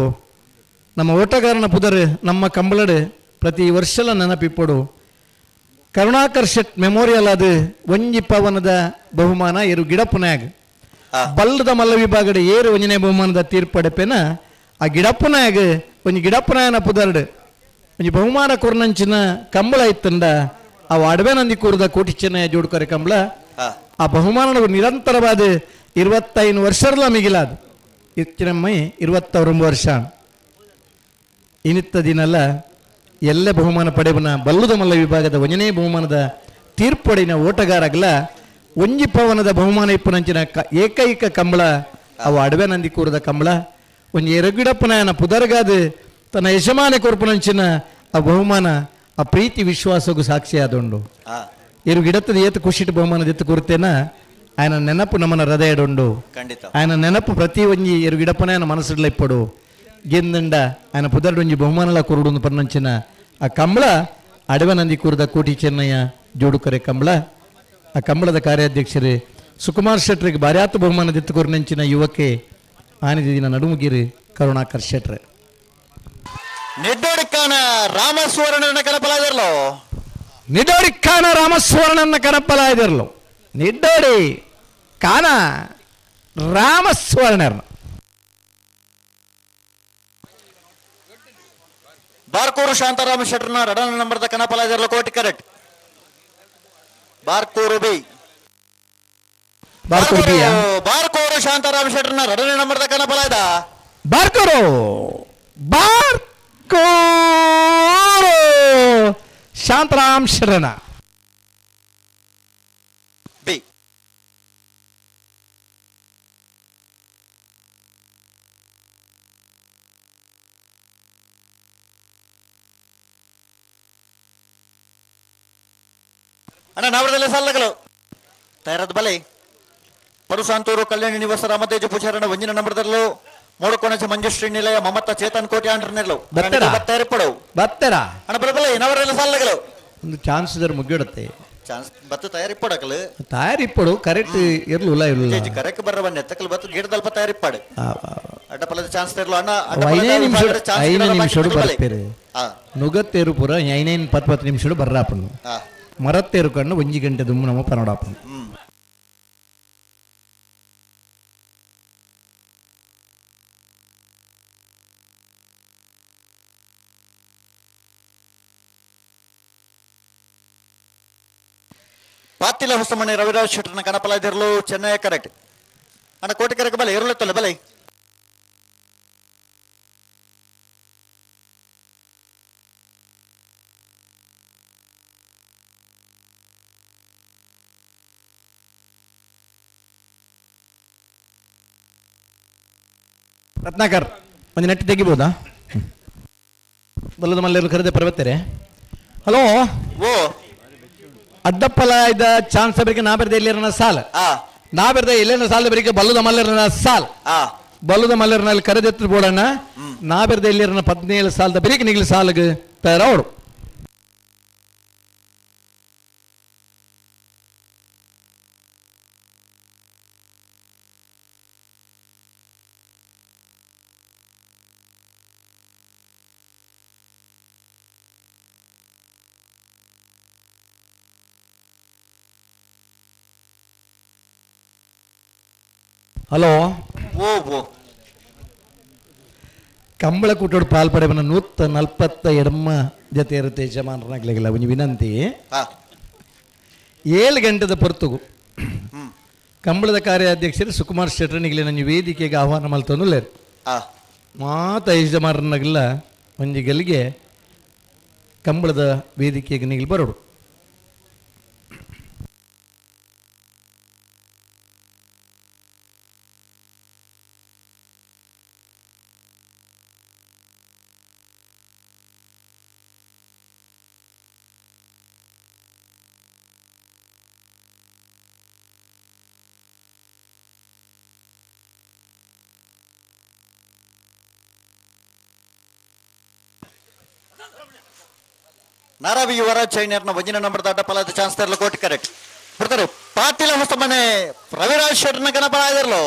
ನಮ್ಮ ಓಟಗಾರನ ಪುದರ್ ನಮ್ಮ ಕಂಬಳಡು ಪ್ರತಿ ವರ್ಷಲ ನೆನಪಿಪ್ಪಡು ಕರುಣಾಕರ್ ಶೆಟ್ ಮೆಮೋರಿಯಲ್ ಅದು ಒಂಜಿ ಪವನದ ಬಹುಮಾನ ಇರು ಗಿಡಪುನ್ಯಾಗ ಬಲ್ಲದ ಮಲ್ಲ ವಿಭಾಗದ ಏರು ಒಂಜನೇ ಬಹುಮಾನದ ತೀರ್ಪಡೆಪೆನ ಆ ಗಿಡಪ್ಪನಾಗ ಒಂಜಿ ಗಿಡಪ್ಪನಾಯನ ಪುದರ್ಡ್ ಒಂಜಿ ಬಹುಮಾನ ಕೊರ್ನಂಚಿನ ಕಂಬಳ ಇತ್ತಂಡ ಅವು ಅಡವೆ ನಂದಿ ಕೂರದ ಕೋಟಿ ಚೆನ್ನಯ್ಯ ಜೋಡ್ಕರೆ ಕಂಬಳ ಆ ಬಹುಮಾನ ನಿರಂತರವಾದ 25 ವರ್ಷರ್ಲ ಮಿಗಿಲಾದ ಇಚ್ಚಿನಮ್ಮೈ 29 ವರ್ಷ ಇನಿತ್ತ ದಿನಲ್ಲ ಎಲ್ಲ ಬಹುಮಾನ ಪಡೆವನ ಬಲ್ಲುದ ಮಲ್ಲ ವಿಭಾಗದ ಒಂಜನೇ ಬಹುಮಾನದ ತೀರ್ಪಡಿನ ಓಟಗಾರಗಲ ಒಂಜಿ ಪವನದ ಬಹುಮಾನ ಇಪ್ಪುನಂಚಿನ ಏಕೈಕ ಕಂಬಳ ಅವು ಅಡವೆ ನಂದಿ ಕೂರದ ಕಂಬಳ ಒಂಜಿ ಎರಗಿಡಪ್ಪನ ಪುದರ್ಗಾದ ತನ್ನ ಯಜಮಾನೆ ಕೊರ್ಪುನಂಚಿನ ಆ ಬಹುಮಾನ ಆ ಪ್ರೀತಿ ವಿಶ್ವಾಸಗೂ ಸಾಕ್ಷಿಯಾದುಂಡು ಇರು ಗಿಡತ್ತದ ಏತು ಖುಷಿಟ್ ಬಹುಮಾನದ ಎತ್ತು ಕೂರ್ತೇನ ఆయన ನೆನಪು ನಮ್ಮನ ಹೃದಯಡುಂಡು ఆయన ನೆನಪು ಪ್ರತಿ ಒಂಜಿ ಎರು ಗಿಡಪ್ಪನ ఆయన ಮನಸ್ಸುಡ್ಲ ಇಪ್ಪಡು ಗೆಂದಂಡ ఆయన ಪುದರ್ಡು ಒಂಜಿ ಬಹುಮಾನಲ ಕೊರಡು ಪನ್ನಂಚಿನ ಆ ಕಂಬಳ ಅಡವೆ ನಂದಿ ಕೂರದ ಕೋಟಿ ಚೆನ್ನಯ್ಯ ಜೋಡುಕರೆ ಕಂಬಳ ಆ ಕಂಬಳದ ಕಾರ್ಯಾಧ್ಯಕ್ಷರು ಸುಕುಮಾರ್ ಶೆಟ್ರಿಗೆ ಬಾರ್ಯಾತ ಬಹುಮಾನದ ಎತ್ತು ಕೊರ್ನಂಚಿನ ಯುವಕೆ ಆನಿದ ದಿನ ನಡುಮುಗಿರಿ ಕರುಣಾಕರ್ ಶೆಟ್ರೆ ನಿಡ್ಡೋಡಿಕ್ಕಾನ ರಾಮಸ್ವರ್ಣನ ಕನಪಲಾದಿರ್ಲೋ ನಿಡೋಡಿಕ್ಕಾನ ರಾಮಸ್ವರ್ಣನ ಕನಪಲಾದಿರ್ಲು ನಿಡ್ಡೋಡಿ ಕಾನ ರಾಮಸ್ವರ್ಣರ್ನ ಬಾರ್ಕೂರು ಶಾಂತಾರಾಮ ಶೆಟ್ರನ ರಡನ ನಂಬರ್ದ ಕನಪಲಾದಿರ್ಲು ಕೋಟಿ ಕರೆಕ್ಟ್ ಬಾರ್ಕೂರು ಬಿ ಬಾರ್ಕೂರು ಶಾಂತಾರಾಮ ಶೆಟ್ರನ ರಡನೆ ನಂಬರ್ದ ಕನಪಲಾದ ಬಾರ್ಕೂರು ಶಾಂತರಾಮ್ ಶರಣ ಬಿ ಅಣ್ಣ ನಾವರದಲ್ಲೇ ಸಾಲಗಳು ತಯಾರಾದ ಬಲೆ ಪರುಸಾಂತೂರು ಕಲ್ಯಾಣಿ ನಿವಾಸ ರಾಮತೇಜ ಪೂಜಾರಣ ಒಂಜಿನ ನಂಬರ್ದಲ್ಲೂ ಮೋಡಕೋಣಚ ಮಂಜುಶ್ರೀ ನಿಲಯ ಮಮತ ಚೇತನ್ ಕೋಟಿ ಆಂಡ್ರನೆಲ್ಲೋ ಬತ್ತೇರ್ಪಡು ಬತ್ತರ ಅಣ್ಣ ಬರಬಲ್ಲ ನವರೆಲ್ಲ ಸಾಲಗಳು ಒಂದು ಚಾನ್ಸ್ ಇದ್ರೆ ಮುಗಿಡುತ್ತೆ ಚಾನ್ಸ್ ಬತ್ತು ತಯಾರಿಪ್ಪಡಕಲು ತಯಾರಿಪ್ಪಡು ಕರೆಕ್ಟ್ ಇರ್ಲಿಲ್ಲ ಇಲ್ಲ ಕರೆಕ್ಟ್ ಬರ್ರ ಬನ್ನಿ ಎತ್ತಕಲ್ ಬತ್ತು ಗಿಡದಲ್ಪ ತಯಾರಿಪ್ಪಾಡು ಅಡ್ಡಪಲ್ಲದ ಚಾನ್ಸ್ ಇರ್ಲು ಅಣ್ಣ 5 ನಿಮಿಷ ಬರ್ಪೇರು ನುಗತ್ತೇರು ಪೂರ 10 ನಿಮಿಷ ಬರ್ರಾಪನು ಮರತ್ತೇರು ಕಣ್ಣು 1 ಗಂಟೆ ದುಮ್ಮು ನಮ್ಮ ಪನೋಡಾಪನು ಪಾತಿಲ ಹೊಸಮನೆ ರವಿರಾಜ್ ಶೆಟ್ಟರ್ನ ಕನಪಲಾದಿರ್ಲು ಚೆನ್ನೈ ಕರೆಕ್ಟ್ ಅಣ್ಣ ಕೋಟಿ ಕರೆಕ್ಟ್ ಬಲೆ ಇರಲತ್ತಲ್ಲ ಬಲೆ ರತ್ನಾಕರ್ ಒಂದು ನೆಟ್ ತೆಗಿಬೋದಾ ಬಲ್ಲದ ಮಲ್ಲೆರು ಕರೆದೆ ಪರ್ವತ್ತರೆ ಹಲೋ ಓ ಅಡ್ಡಪ್ಪಲ ಇದ್ದ ಚಾನ್ಸ್ ಬರಿಗೆ ನಾ ಬೆರೆದ ಎಲ್ಲಿರನ ಸಾಲ್ ನಾ ಬೆರೆದ ಎಲ್ಲಿನ ಸಾಲ ಬರಿಗೆ ಬಲ್ಲದ ಮಲ್ಲರನ ಸಾಲ್ ಬಲ್ಲದ ಮಲ್ಲರ್ನಲ್ಲಿ ಕರೆದೆತ್ತು ಬೋಡಣ್ಣ ನಾ ಬೆರೆದ ಎಲ್ಲಿರನ 17 ಸಾಲದ ಬರಿಗೆ ನಿಗಲಿ ಸಾಲಗೆ ತಯಾರವಡು ಹಲೋ ಓ ಕಂಬಳ ಕೂಟೋಡು ಪಾಲ್ಪಡೆವನ 140 ಜೊತೆ ಇರುತ್ತೆ ಯಜಮಾನರಾಗ್ಲಿಲ್ಲ ಒಂದು ವಿನಂತಿ 7 ಗಂಟೆದ ಪೊರ್ತುಗು ಕಂಬಳದ ಕಾರ್ಯಾಧ್ಯಕ್ಷರು ಸುಕುಮಾರ್ ಶೆಟ್ರನಿಗೆ ನನ್ನ ವೇದಿಕೆಗೆ ಆಹ್ವಾನ ಮಲ್ತೊಂದುಲ್ಲೇರು ಮಾತ ಯಜಮಾನರನ್ನಾಗಲ್ಲ ಒಂಜಿ ಗಲ್ಲಿಗೆ ಕಂಬಳದ ವೇದಿಕೆಗೆ ನಿಗಲಿ ಬರೋಡು ನಾರಾವಿ ಯುವರಾಜ್ ಚೈನರ್ನ ಒಂಜಿನ ನಂಬರ್ದ ಅಡ್ಡಪಲಾದ ಚಾನ್ಸ್ ತೆರಲು ಕೋಟಿ ಕರೆಕ್ಟ್ ಬಿಡ್ತಾರೆ ಪಾಟೀಲ ಹೊಸಮನೆ ರವಿರಾಜ್ ಶೆಟ್ರನ ಕನಪಲಾದಿರ್ಲು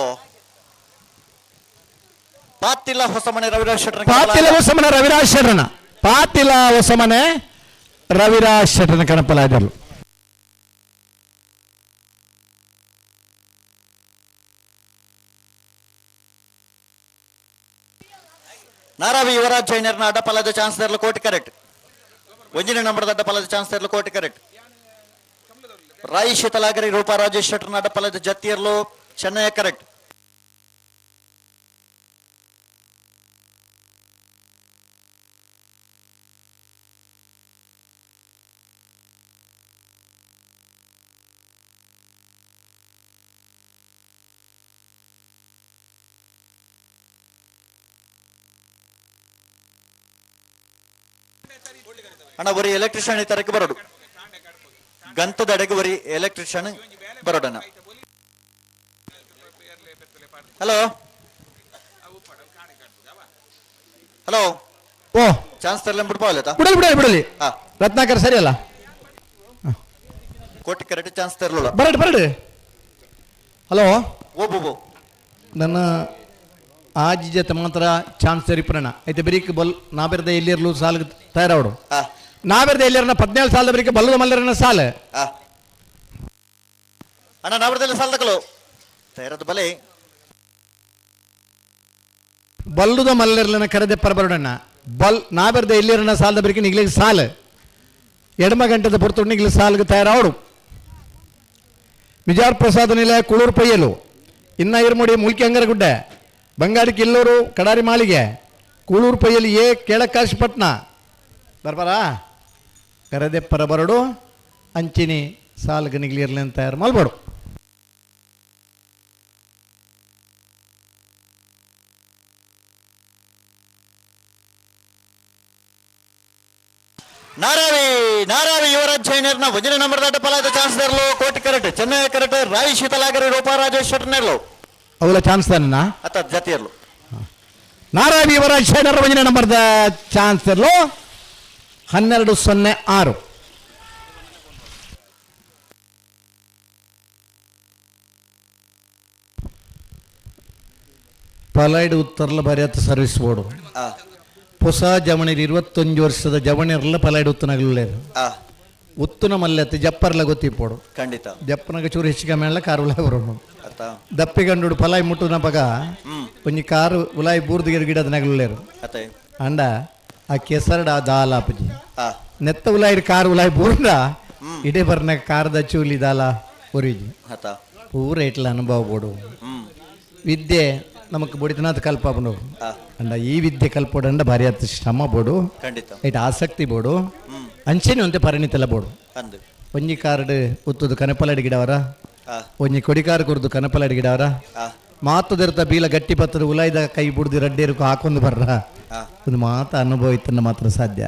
ಪಾತಿಲ ಹೊಸಮನೆ ರವಿರಾಜ್ ಶೆಟ್ರನ ಪಾತಿಲ ಹೊಸಮನೆ ರವಿರಾಜ್ ಶೆಟ್ರನ ಪಾತಿಲ ಹೊಸಮನೆ ರವಿರಾಜ್ ಶೆಟ್ರನ ಕನಪಲಾದಿರ್ಲು ನಾರಾವಿ ಯುವರಾಜ್ ಜೈನರ್ನ ಅಡ್ಡಪಲದ ಚಾನ್ಸ್ ತೆರಲು ಕೋಟಿ ಕರೆಕ್ಟ್. 1ನೇ ನಂಬರ್ದ ಅಡ್ಡಪಲದ ಚಾನ್ಸ್ ತೆರಲು ಕೋಟಿ ಕರೆಕ್ಟ್. ರಾಯಿ ಶೀತಲಾಗರಿ ರೂಪಾ ರಾಜೇಶ್ ಶೆಟ್ಟರ್ನ ಅಡ್ಡಪಲದ ಜತ್ತಿಯರ್ಲು ಚೆನ್ನೈ ಕರೆಕ್ಟ್. ಅಣ್ಣ ಒರಿ ಎಲೆಕ್ಟ್ರಿಷಿಯನ್ ತರಕ್ಕೆ ಬರೋಡು ಗಂತದ ಅಡೆಗೆ ಒರಿ ಎಲೆಕ್ಟ್ರಿಷಿಯನ್ ಬರೋಡಣ್ಣ. ಹಲೋ ಹಲೋ ಓ ಚಾನ್ಸ್ ತರಲಿ ಬಿಡ್ಬೋಲ್ಲ ಬಿಡಲಿ ಬಿಡಲಿ ಬಿಡಲಿ. ರತ್ನಾಕರ್ ಸರಿ ಅಲ್ಲ ಕೋಟಿ ಕರೆಕ್ಟ್ ಚಾನ್ಸ್ ತರಲಿಲ್ಲ ಬರಡಿ ಬರಡಿ. ಹಲೋ ಓ ಬೋ ನನ್ನ ಆಜಿ ಜೊತೆ ಮಾತ್ರ ಚಾನ್ಸ್ ಸರಿಪುರಣ ಐತೆ ಬರೀಕ್ ಬಲ್ ನಾ ಬೆರೆದ ಎಲ್ಲಿರ್ಲು ಸಾಲ ತಯಾರಾವಡು ನಾ ಬೆರೆದ ಎಲ್ಲಿಯರ್ನ 17 ಸಾಲದ ಬರೀಕ್ ಬಲ್ಲದ ಮಲ್ಲರನ ಸಾಲ ಅಣ್ಣ ನಾವರದಲ್ಲಿ ಸಾಲ ತಗೊಳ್ಳೋ ತಯಾರದ ಬಲೆ ಬಲ್ಲುದ ಮಲ್ಲರ್ಲನ ಕರೆದೆ ಪರಬರಡಣ್ಣ ಬಲ್ ನಾ ಬೆರೆದ ಎಲ್ಲಿಯರ್ನ ಸಾಲದ ಬರೀಕ್ ನಿಗ್ಲಿಗೆ ಸಾಲ ಎಡಮ ಗಂಟದ ಪುರತು ನಿಗ್ಲಿ ಸಾಲ್ಗೆ ತಯಾರಾವಡು. ವಿಜಾರ್ ಪ್ರಸಾದ ನಿಲಯ ಕುಳೂರು ಪಯ್ಯಲು ಇನ್ನ ಇರ್ಮುಡಿ ಮುಲ್ಕಿ ಅಂಗರಗುಡ್ಡ ಬಂಗಾಡಿ ಕಿಲ್ಲೂರು ಕಡಾರಿ ಮಾಳಿಗೆ ಕೂಳೂರು ಪಯ್ಯಲಿ ಎ ಕೆಳಕಾಶಪಟ್ನ ಬರ್ಬಾರಾ ಕರೆದೆ ಪರಬರಡು ಅಂಚಿನಿ ಸಾಲ್ಗೆ ನಿಗ್ಲಿರ್ಲಿ ಅಂತ ತಯಾರು ಮಲ್ಬಾಡು. ನಾರಾವಿ ನಾರಾವಿ ಯುವರಾಜ್ ಜೈನರ್ನ 1ನೇ ನಂಬರ್ದ ಅಡ್ಡಪಲದ ಚಾನ್ಸ್ ತೆರಲು ಕೋಟಿ ಕರೆಕ್ಟ್. ಚೆನ್ನೈ ಕರೆಕ್ಟ್. ರಾಯಿ ಶೀತಲಾಗರಿ ರೂಪಾ ರಾಜೇಶ್ ಶೆಟ್ಟರ್ನೆರ್ಲು ಅವಳ ಚಾನ್ಸ್ ತಾನ ಅತ್ತ ಜತಿಯರ್ಲು ನಾರಾವಿ ಯುವರಾಜ್ ಶೈನರ್ 1ನೇ ನಂಬರ್ದ ಚಾನ್ಸ್ ತೆರಲು 12-06. ಪಲೈಡ್ ಉತ್ತರ್ಲ ಬರೆಯತ್ತ ಸರ್ವಿಸ್ ಬೋರ್ಡು ಹೊಸ ಜವಣಿರ್ 21 ವರ್ಷದ ಜವಣಿರ್ಲ ಪಲೈಡ್ ಉತ್ತನಗಲೇರು ಉತ್ತುನ ಮಲ್ಲೆತ್ತ ಜಪ್ಪರ್ಲ ಗೊತ್ತಿಪ್ಪೋಡು ಖಂಡಿತ ಜಪ್ಪನಗ ಚೂರು ಹೆಚ್ಚಿಗೆ ಮೇಳ ಕಾರು ಉಲಾಯಿ ಬರೋಣ ದಪ್ಪಿಗಂಡು ಪಲಾಯಿ ಮುಟ್ಟುನ ಪಗ ಒಂಜಿ ಕಾರು ಉಲಾಯಿ ಬೂರ್ದಿಗೆ ಗಿಡದ ನಗಲೇರು ಅಂಡ ಆ ಕೆಸರಡ ದಾಲ ಅಪ್ಪಜಿ ನೆತ್ತ ಉಲಾಯಿ ಕಾರು ಉಲಾಯಿ ಬೂರ್ದ ಇಡೇ ಬರ್ನ ಕಾರದ ಚೂಲಿ ದಾಲ ಒರಿಜಿ ಪೂರ ಇಟ್ಲ ಅನುಭವ ಬೋಡು ವಿದ್ಯೆ ನಮಕ್ ಬುಡಿತನಾಥ ಕಲ್ಪ ಬೋಡು ಅಂಡ ಈ ವಿದ್ಯೆ ಕಲ್ಪೋಡಂಡ ಭಾರಿ ಅತ್ತ ಶ್ರಮ ಬೋಡು ಐಟ್ ಆಸಕ್ತಿ ಬೋಡು ಅಂಚೆನಿ ಒಂತೆ ಪರಿಣಿತಲ್ಲ ಬೋಡು. ಒಂಜಿ ಕಾರ್ಡ್ ಉತ್ತುದು ಕನಪಲಾಡಿ ಗಿಡವರ ಒಂಜಿ ಕೊಡಿಕಾರ್ ಕುರ್ದು ಕನಪಲಾಡಿ ಗಿಡವರ ಮಾತದಿರ್ತ ಬೀಲ ಗಟ್ಟಿ ಪತ್ರದ ಉಲಾಯ್ದ ಕೈ ಬುಡ್ದು ರಡ್ಡೇರಕು ಹಾಕೊಂಡು ಬರ್ರ ಒಂದು ಮಾತ ಅನುಭವ ಇತ್ತನ್ನ ಮಾತ್ರ ಸಾಧ್ಯ.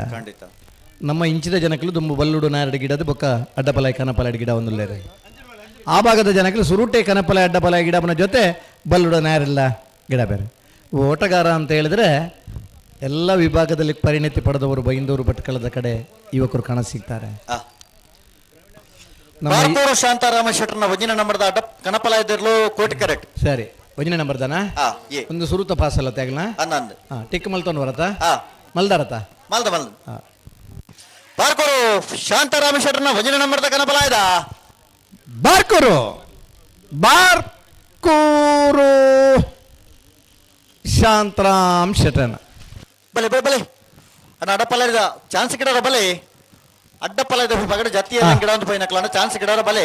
ನಮ್ಮ ಇಂಚಿದ ಜನಕಲು ದುಂಬು ಬಲ್ಲುಡು ನಾರಡಿ ಗಿಡದ ಬೊಕ್ಕ ಅಡ್ಡಪಲಾಯಿ ಕನಪಲಾಡಿ ಗಿಡ ಒಂದುಲ್ಲೇರೆ ಆ ಭಾಗದ ಜನಕಲು ಸುರುಟೆ ಕನಪಲಾಯಿ ಅಡ್ಡಪಲಾಯಿ ಗಿಡನ ಜೊತೆ ಬಲ್ಲುಡ ನಾರೆಲ್ಲ ಗಿಡ ಬೇರೆ. ಓಟಗಾರ ಅಂತ ಹೇಳಿದ್ರೆ ಎಲ್ಲ ವಿಭಾಗದಲ್ಲಿ ಪರಿಣತಿ ಪಡೆದವರು ಬೈಂದೂರು ಭಟ್ಕಳದ ಕಡೆ ಯುವಕರು ಕಾಣ ಸಿಗ್ತಾರೆ. ಶಾಂತಾರಾಮ ಶೆಟ್ಟರ್ನ 1ನೇ ನಂಬರ್ದ ಅಡ್ಡ ಕನಪಲಾಯದಿರ್ಲು ಕೋಟಿ ಕರೆಕ್ಟ್. ಸರಿ 1ನೇ ನಂಬರ್ದಾನ ಒಂದು ಸುರುತ ಪಾಸ್ ಅಲ್ಲ ತೆಗಲ ಟಿಕ್ ಮಲ್ತೊಂದು ಬರತ್ತ ಮಲ್ದಾರತ ಮಲ್ದ ಮಲ್ದ ಬಾರ್ಕೂರು ಶಾಂತಾರಾಮ ಶೆಟ್ಟರ್ನ 1ನೇ ನಂಬರ್ದ ಕನಪಲಾಯದ ಬಾರ್ಕೂರು ಬಾರ್ಕೂರು ಶಾಂತರಾಮ್ ಶೆಟ್ಟರ್ನ ಬಲೆ ಬಲೆ ಬಲೆ ಅಣ್ಣ ಅಡ್ಡಪಲಾಯದ ಚಾನ್ಸ್ ಗಿಡರ ಬಲೆ ಅಡ್ಡಪಲಾಯದ ಬಗಡೆ ಜತಿಯ ಗಿಡ ಒಂದು ಪೈನಕ್ಲ ಚಾನ್ಸ್ ಗಿಡರ ಬಲೆ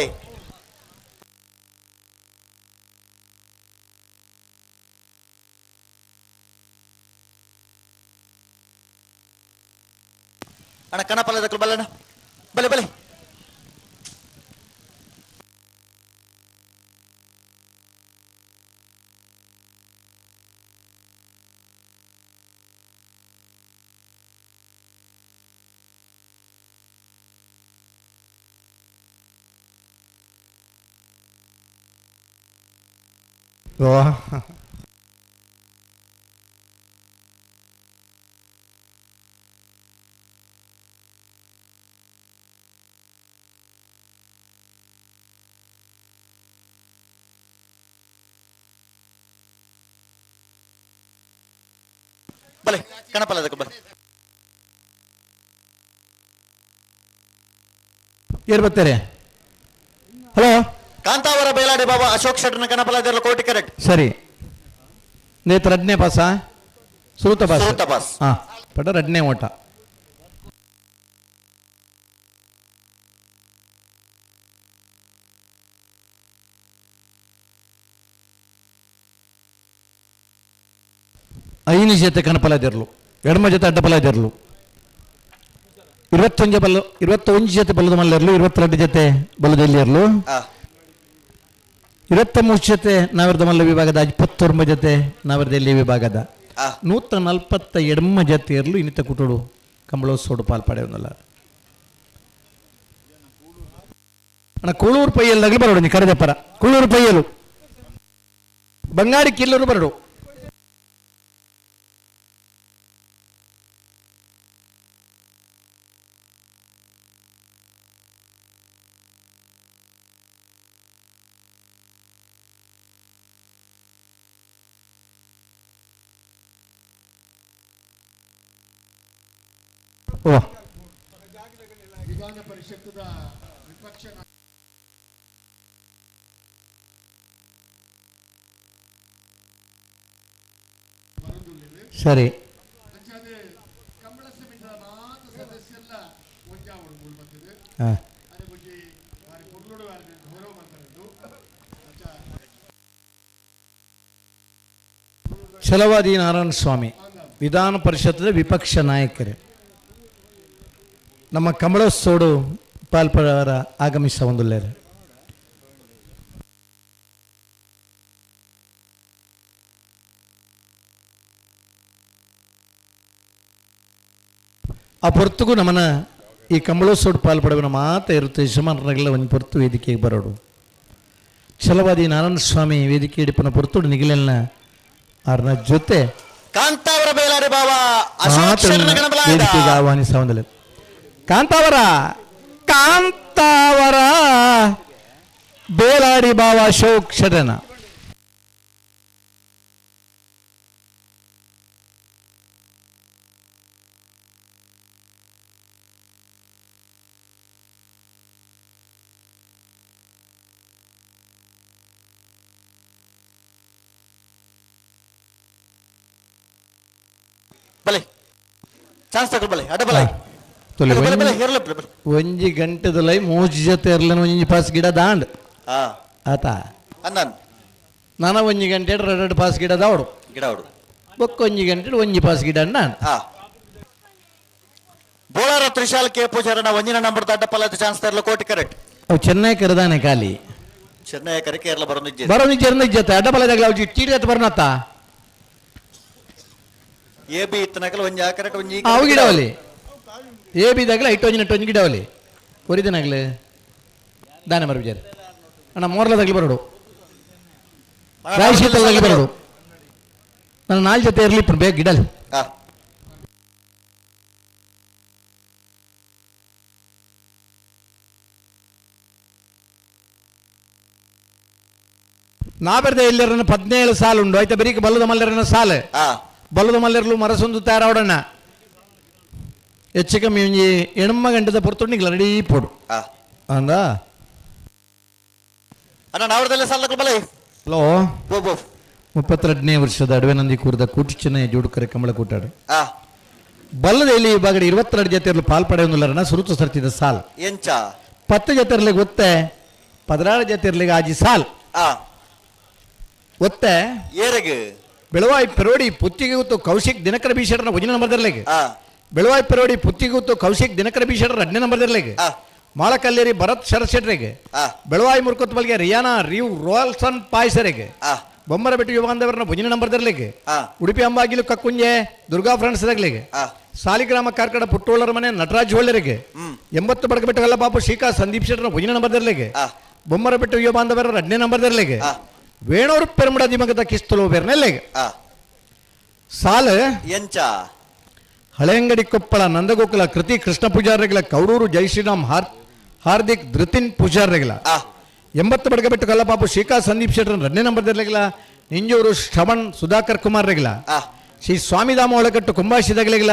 ಅಣ್ಣ ಕನಪಲಾಯದ ಬಲೆ ಬಲೆ ಬಲೆ ಬಲೆ ಕನಪಲಾಯದ ಬಲೆ ಏರ್ ಬರ್ತಾರೆ. ಹಲೋ ಕಾಂತಾವರ ಬೇಲಾಡಿ ಬಾಬಾ ಅಶೋಕ್ ಶೆಟ್ಟರ್ನ ಕನಪಲಾಯದಿರ್ಲು ಕೋಟಿ ಕರೆಕ್ಟ್. ಸರಿ ನೇತ್ರ 2ನೇ ಪಾಸ ಸುರುತ ಬಾಸ್ ಸುರುತ ಬಾಸ್. ಹಾ ಪಟ ಎರಡನೇ ಓಟ. ಐದು ಜೊತೆ ಕಣಪಲ ಇದಿರಲು, ಎಡಮ ಜೊತೆ ಅಡ್ಡಪಲ ಇದಿರಲು, 21 ಜೊತೆ ಬಲದ ಮಲ್ಲಿರಲು, 22 ಜೊತೆ ಬಲದಲ್ಲಿ ಇರಲು, 23 ಜೊತೆ ನಾವಿರದ ಮಲ್ಲ ವಿಭಾಗದ, 29 ಜೊತೆ ನಾವಿರದ ಎಲ್ಲಿ ವಿಭಾಗದ, 140 ಎಡಮ ಜೊತೆ ಇರಲು ಇನ್ನಿತ ಕುಟುಡು ಕಂಬಳೋತ್ಸವ ಪಾಲ್ಪಡೆಯೊಂದಲ್ಲ ಅಣ್ಣ. ಕೂಳೂರು ಪೈಯಲ್ ನಗಲು ಬರೋಡು ನೀ ಕರೆದಪ್ಪರ ಕೂಳೂರು ಪೈಯಲು ಬಂಗಾಡಿ ಕಿಲ್ಲರು ಬರಡು. ವಿಧಾನ ಪರಿಷತ್ತದ ವಿಪಕ್ಷ ಸರಿ ಛಲವಾದಿ ನಾರಾಯಣ ಸ್ವಾಮಿ ವಿಧಾನ ಪರಿಷತ್ತದ ವಿಪಕ್ಷ ನಾಯಕರೇ ನಮ್ಮ ಕಂಬಳೋತ್ಸವಡು ಪಾಲ್ಪಡವರ ಆಗಮಿಸ ಒಂದುಲ್ಲೇರು. ಆ ಪೊರ್ತುಗೂ ನಮ್ಮನ್ನ ಈ ಕಂಬಳೋತ್ಸವ ಪಾಲ್ಪಡುವ ಮಾತ ಇರುತ್ತೆ. ಯಜಮಾನರಾಗಲ್ಲ ಒಂದು ಪೊರ್ತು ವೇದಿಕೆಗೆ ಬರೋಡು. ಛಲವಾದಿ ನಾರಾಯಣ ಸ್ವಾಮಿ ವೇದಿಕೆ ಹಿಡಿಪನ ಪೊರ್ತುಡು ನಿಗಿಲೆಲ್ಲ ಅವ್ರನ್ನ ಜೊತೆ ಕಾಂತಾವರ ಬೇಲಾರಿ ಬಾವ ವೇದಿಕೆಗೆ ಆಹ್ವಾನಿಸ ಒಂದಲ್ಲ. ಕಾಂತಾವರ ಬೇಲಾಡಿ ಬಾವ ಅಶೋಕ್ ಶರಣ ಬಲೆ ಚಾನ್ಸ್ ತಗೊಳ್ ಬಲೆ ಅಡ ಬಲೆ ಒಂಜಿ ಗಂಟೆದಲೈ ಮೂಜಿ ಜೊತೆ ಇರ್ಲನ ಒಂಜಿ ಪಾಸ್ ಗಿಡ ದಾಂಡ್ ಆತ ನಾನ ಒಂಜಿ ಗಂಟೆ 2 ಪಾಸ್ ಗಿಡ ದಾವಡು ಬೊಕ್ಕ ಒಂಜಿ ಗಂಟೆ ಒಂಜಿ ಪಾಸ್ ಗಿಡ ನಾನು Bolar Trishal K ಪೂಜಾರನ ಒಂಜಿನ number ಅಡ್ಡಪಲ್ಲದ chance ತರಲು ಕೋಟಿ ಕರೆಕ್ಟ್ ಅವು ಚೆನ್ನೈ ಕರೆದಾನೆ ಖಾಲಿ ಚೆನ್ನೈ ಕರೆ ಕೇರಳ ಬರೋನಿಜ್ಜೆ ಜೊತೆ ಅಡ್ಡಪಲ್ಲದಾಗ ಅವು ಟೀಡಿ ಹತ್ತು ಬರ್ನತ್ತ ಎ ಬಿ ಇತ್ತನಕಲ ಒಂಜಿ ಆ ಕರೆಕ್ಟ್ ಒಂಜಿ ಅವು ಗಿಡವಲ್ಲಿ ಎ ಬಿದಾಗಲ ಇಟ್ಟೊಂಜಿ ಗಿಡವಲ್ಲಿ ಒರಿದನಾಗ್ಲೆ ದಾನೆ ಮರ ವಿಚಾರ ಅಣ್ಣ ಮೋರ್ಲದಾಗ್ಲಿ ಬರೋಡು ರಾಯಶೀತಲದಾಗ್ಲಿ ಬರೋಡು ನಾನು 4 ಜೊತೆ ಇರ್ಲಿ ಬೇಗ ಗಿಡಲಿ ನಾಬೆರ್ದ ಎಲ್ಲರನ್ನ 17 ಸಾಲು ಉಂಡು ಆಯ್ತಾ ಬರೀ ಬಲ್ಲದ ಮಲ್ಲರನ್ನ ಸಾಲು ಬಲ್ಲದ ಮಲ್ಲರ್ಲು ಮರಸೊಂದು ತಯಾರಾವಡಣ್ಣ ಹೆಚ್ಚು ಕಮ್ಮಿ ಒಂಜಿ ಎಣಮ್ಮ ಗಂಟೆದ ಪೊರ್ತೊಂಡಿಗ್ಲ ರೆಡಿ ಪೋಡು ಅಂದ ಅಣ್ಣ ನಾವರದಲ್ಲೇ ಸಾಲ ಬಲೆ ಹಲೋ 32ನೇ ವರ್ಷದ ಅಡವೆನಂದಿ ಕೂರದ ಕೂಟು ಚೆನ್ನೈ ಜೋಡುಕರೆ ಕಮಲ ಕೂಟಾಡು ಬಲ್ಲದ ಎಲ್ಲಿ ವಿಭಾಗದ 22 ಜೊತೆಯರ್ಲು ಪಾಲ್ಪಡೆಯೊಂದಿಲ್ಲರನ್ನ ಸುರುತು ಸರ್ತಿದ ಸಾಲ್ ಎಂಚ 10 ಜೊತೆರ್ಲಿಗೆ ಒತ್ತೆ 16 ಜೊತೆರ್ಲಿಗೆ ಆಜಿ ಸಾಲ್ ಒತ್ತೆ ಏರೆಗೆ ಬೆಳವಾಯಿ ಪೆರೋಡಿ ಪುತ್ತಿಗೆ ಗೊತ್ತು ಕೌಶಿಕ್ ದಿನಕರ ಬೀಷಡ್ರನ 1ನೇ ನಂಬರ್ದರ್ಲೆಗೆ ಬೆಳವಾಯಿ ಪೆರೋಡಿ ಪುತ್ತಿಗೆ ಗೊತ್ತು ಕೌಶಿಕ್ ದಿನಕರ ಬೀಷಡ್ರ 2ನೇ ನಂಬರ್ದರ್ಲೆಗೆ ಮಾಳಕಲ್ಲೇರಿ ಭರತ್ ಶರಶೆಟ್ರಿಗೆ ಬೆಳವಾಯಿ ಮುರ್ಕೊತ್ ಬಲ್ಗೆ ರಿಯಾನಾ ರಿವ್ ರೋಲ್ಸನ್ ಪಾಯ್ಸರಿಗೆ ಬೊಮ್ಮರ ಬೆಟ್ಟು ಯುವಾಂದವರನ್ನ 1ನೇ ನಂಬರ್ದರ್ಲೆಗೆ ಉಡುಪಿ ಅಂಬಾಗಿಲು ಕಕ್ಕುಂಜೆ ದುರ್ಗಾ ಫ್ರೆಂಡ್ಸ್ ದಾಗ್ಲಿಗೆ ಸಾಲಿಗ್ರಾಮ ಕಾರ್ಕಡ ಪುಟ್ಟೋಳರ ಮನೆ ನಟರಾಜ್ ಹೊಳ್ಳರಿಗೆ 80 ಬಡಗಬೆಟ್ಟಗಲ್ಲ ಬಾಬು ಶ್ರೀಕಾ ಸಂದೀಪ್ ಶೆಟ್ರನ 1ನೇ ನಂಬರ್ದರ್ಲೆಗೆ ಬೊಮ್ಮರ ಬೆಟ್ಟು ಯುವಾಂದವರ 2ನೇ ನಂಬರ್ದರ್ಲೆಗೆ ವೇಣೂರು ಪೆರುಮಡ ದಿಮಗದ ಕಿಸ್ತಲು ಬೆರ್ನೆಲ್ಲೆಗೆ ಸಾಲ ಎಂಚ ಹಳೆಂಗಡಿ ಕೊಪ್ಪಳ ನಂದಗೋಕುಲ ಕೃತಿ ಕೃಷ್ಣ ಪೂಜಾರಿಗಳ ಕೌಡೂರು ಜೈ ಶ್ರೀರಾಮ್ ಹಾರ್ದಿಕ್ ಧೃತಿನ್ ಪೂಜಾರಿಗಳ 80 ಬಡಗಬೆಟ್ಟು ಕಲ್ಲಪಾಪು ಶ್ರೀಕಾ ಸಂದೀಪ್ ಶೆಟ್ರನ್ 2ನೇ ನಂಬರ್ದರ್ಲೆಗಳ ನಿಂಜೂರು ಶ್ರವಣ್ ಸುಧಾಕರ್ ಕುಮಾರ್ ರೆಗಳ ಶ್ರೀ ಸ್ವಾಮಿಧಾಮ ಒಳಗಟ್ಟು ಕುಂಭಾಶಿದಗಲಿಗಳ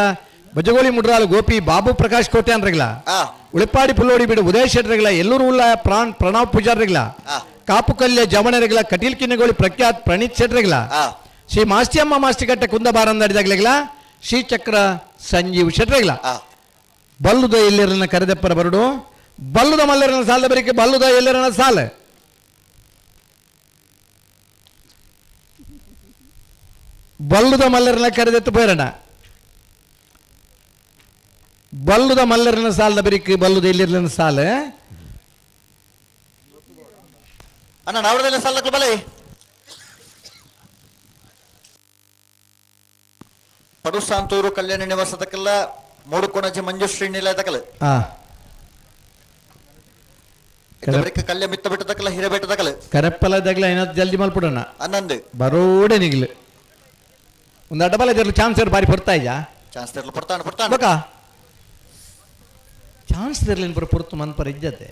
ಬಜಗೋಳಿ ಮುಡ್ರಾಲು ಗೋಪಿ ಬಾಬು ಪ್ರಕಾಶ್ ಕೋಟ್ಯಾನ್ ರೆಗಳ ಉಳಿಪಾಡಿ ಪುಲ್ಲೋಡಿ ಬಿಡು ಉದಯ ಶೆಟ್ರಗಳ ಎಲ್ಲೂರು ಉಲ್ಲ ಪ್ರಣವ್ ಪೂಜಾರಿಗಳ ಕಾಪುಕಲ್ಯ ಜವಣರೆಗಳ ಕಟೀಲ್ ಕಿನ್ನಗೋಳಿ ಪ್ರಖ್ಯಾತ್ ಪ್ರಣೀತ್ ಶೆಟ್ರಗಳ ಶ್ರೀ ಮಾಸ್ತಿಯಮ್ಮ ಮಾಸ್ತಿಕಟ್ಟೆ ಕುಂದಬಾರಂದಡಿದಾಗ್ಲಿಗ್ಲ ಶ್ರೀಚಕ್ರ ಸಂಜೀವ್ ಶೆಟ್ರಿಗ್ಲ ಬಲ್ಲುದ ಎಲ್ಲರನ್ನ ಕರೆದಪ್ಪರ ಬರಡು ಬಲ್ಲುದ ಮಲ್ಲರನ ಸಾಲದ ಬರಿಕೆ ಬಲ್ಲುದ ಎಲ್ಲರನ ಸಾಲ ಬಲ್ಲುದ ಮಲ್ಲರನ ಕರೆದೆತ್ತು ಬೇರಣ ಬಲ್ಲುದ ಮಲ್ಲರನ ಸಾಲದ ಬರಿಕೆ ಬಲ್ಲುದ ಎಲ್ಲರನ ಸಾಲ ಅಣ್ಣ ನಾವಡದಲ್ಲ ಸಾಲಕ್ಕೆ ಬಲೆ ಪಡುಸಾಂತೂರು ಕಲ್ಯಾಣ ನಿವಾಸದಕ್ಕೆಲ್ಲ ಮೂಡುಕೋಣಜಿ ಮಂಜುಶ್ರೀ ನಿಲಯದಕ್ಕಲ್ಲ ಕಲ್ಯ ಮಿತ್ತ ಬಿಟ್ಟದಕ್ಕಲ್ಲ ಹಿರೇಬೇಟದಕ್ಕಲ್ಲ ಕರೆಪ್ಪಲದಾಗ್ಲ ಏನಾದ್ರು ಜಲ್ದಿ ಮಲ್ಪಡೋಣ ಅನ್ನಂದು ಬರೋಡೆ ನಿಗ್ಲು ಒಂದು ಅಡ್ಡಬಲ ಇದ್ರಲ್ಲ ಚಾನ್ಸ್ ಬಾರಿ ಬರ್ತಾ ಇದ್ಯಾ ಚಾನ್ಸ್ ತೆರಲು ಪಡ್ತಾನೆ ಬಕ ಚಾನ್ಸ್ ತೆರಲಿನ ಪರ ಪುರ್ತು ಮನ್ ಪರ ಇಜ್ಜತೆ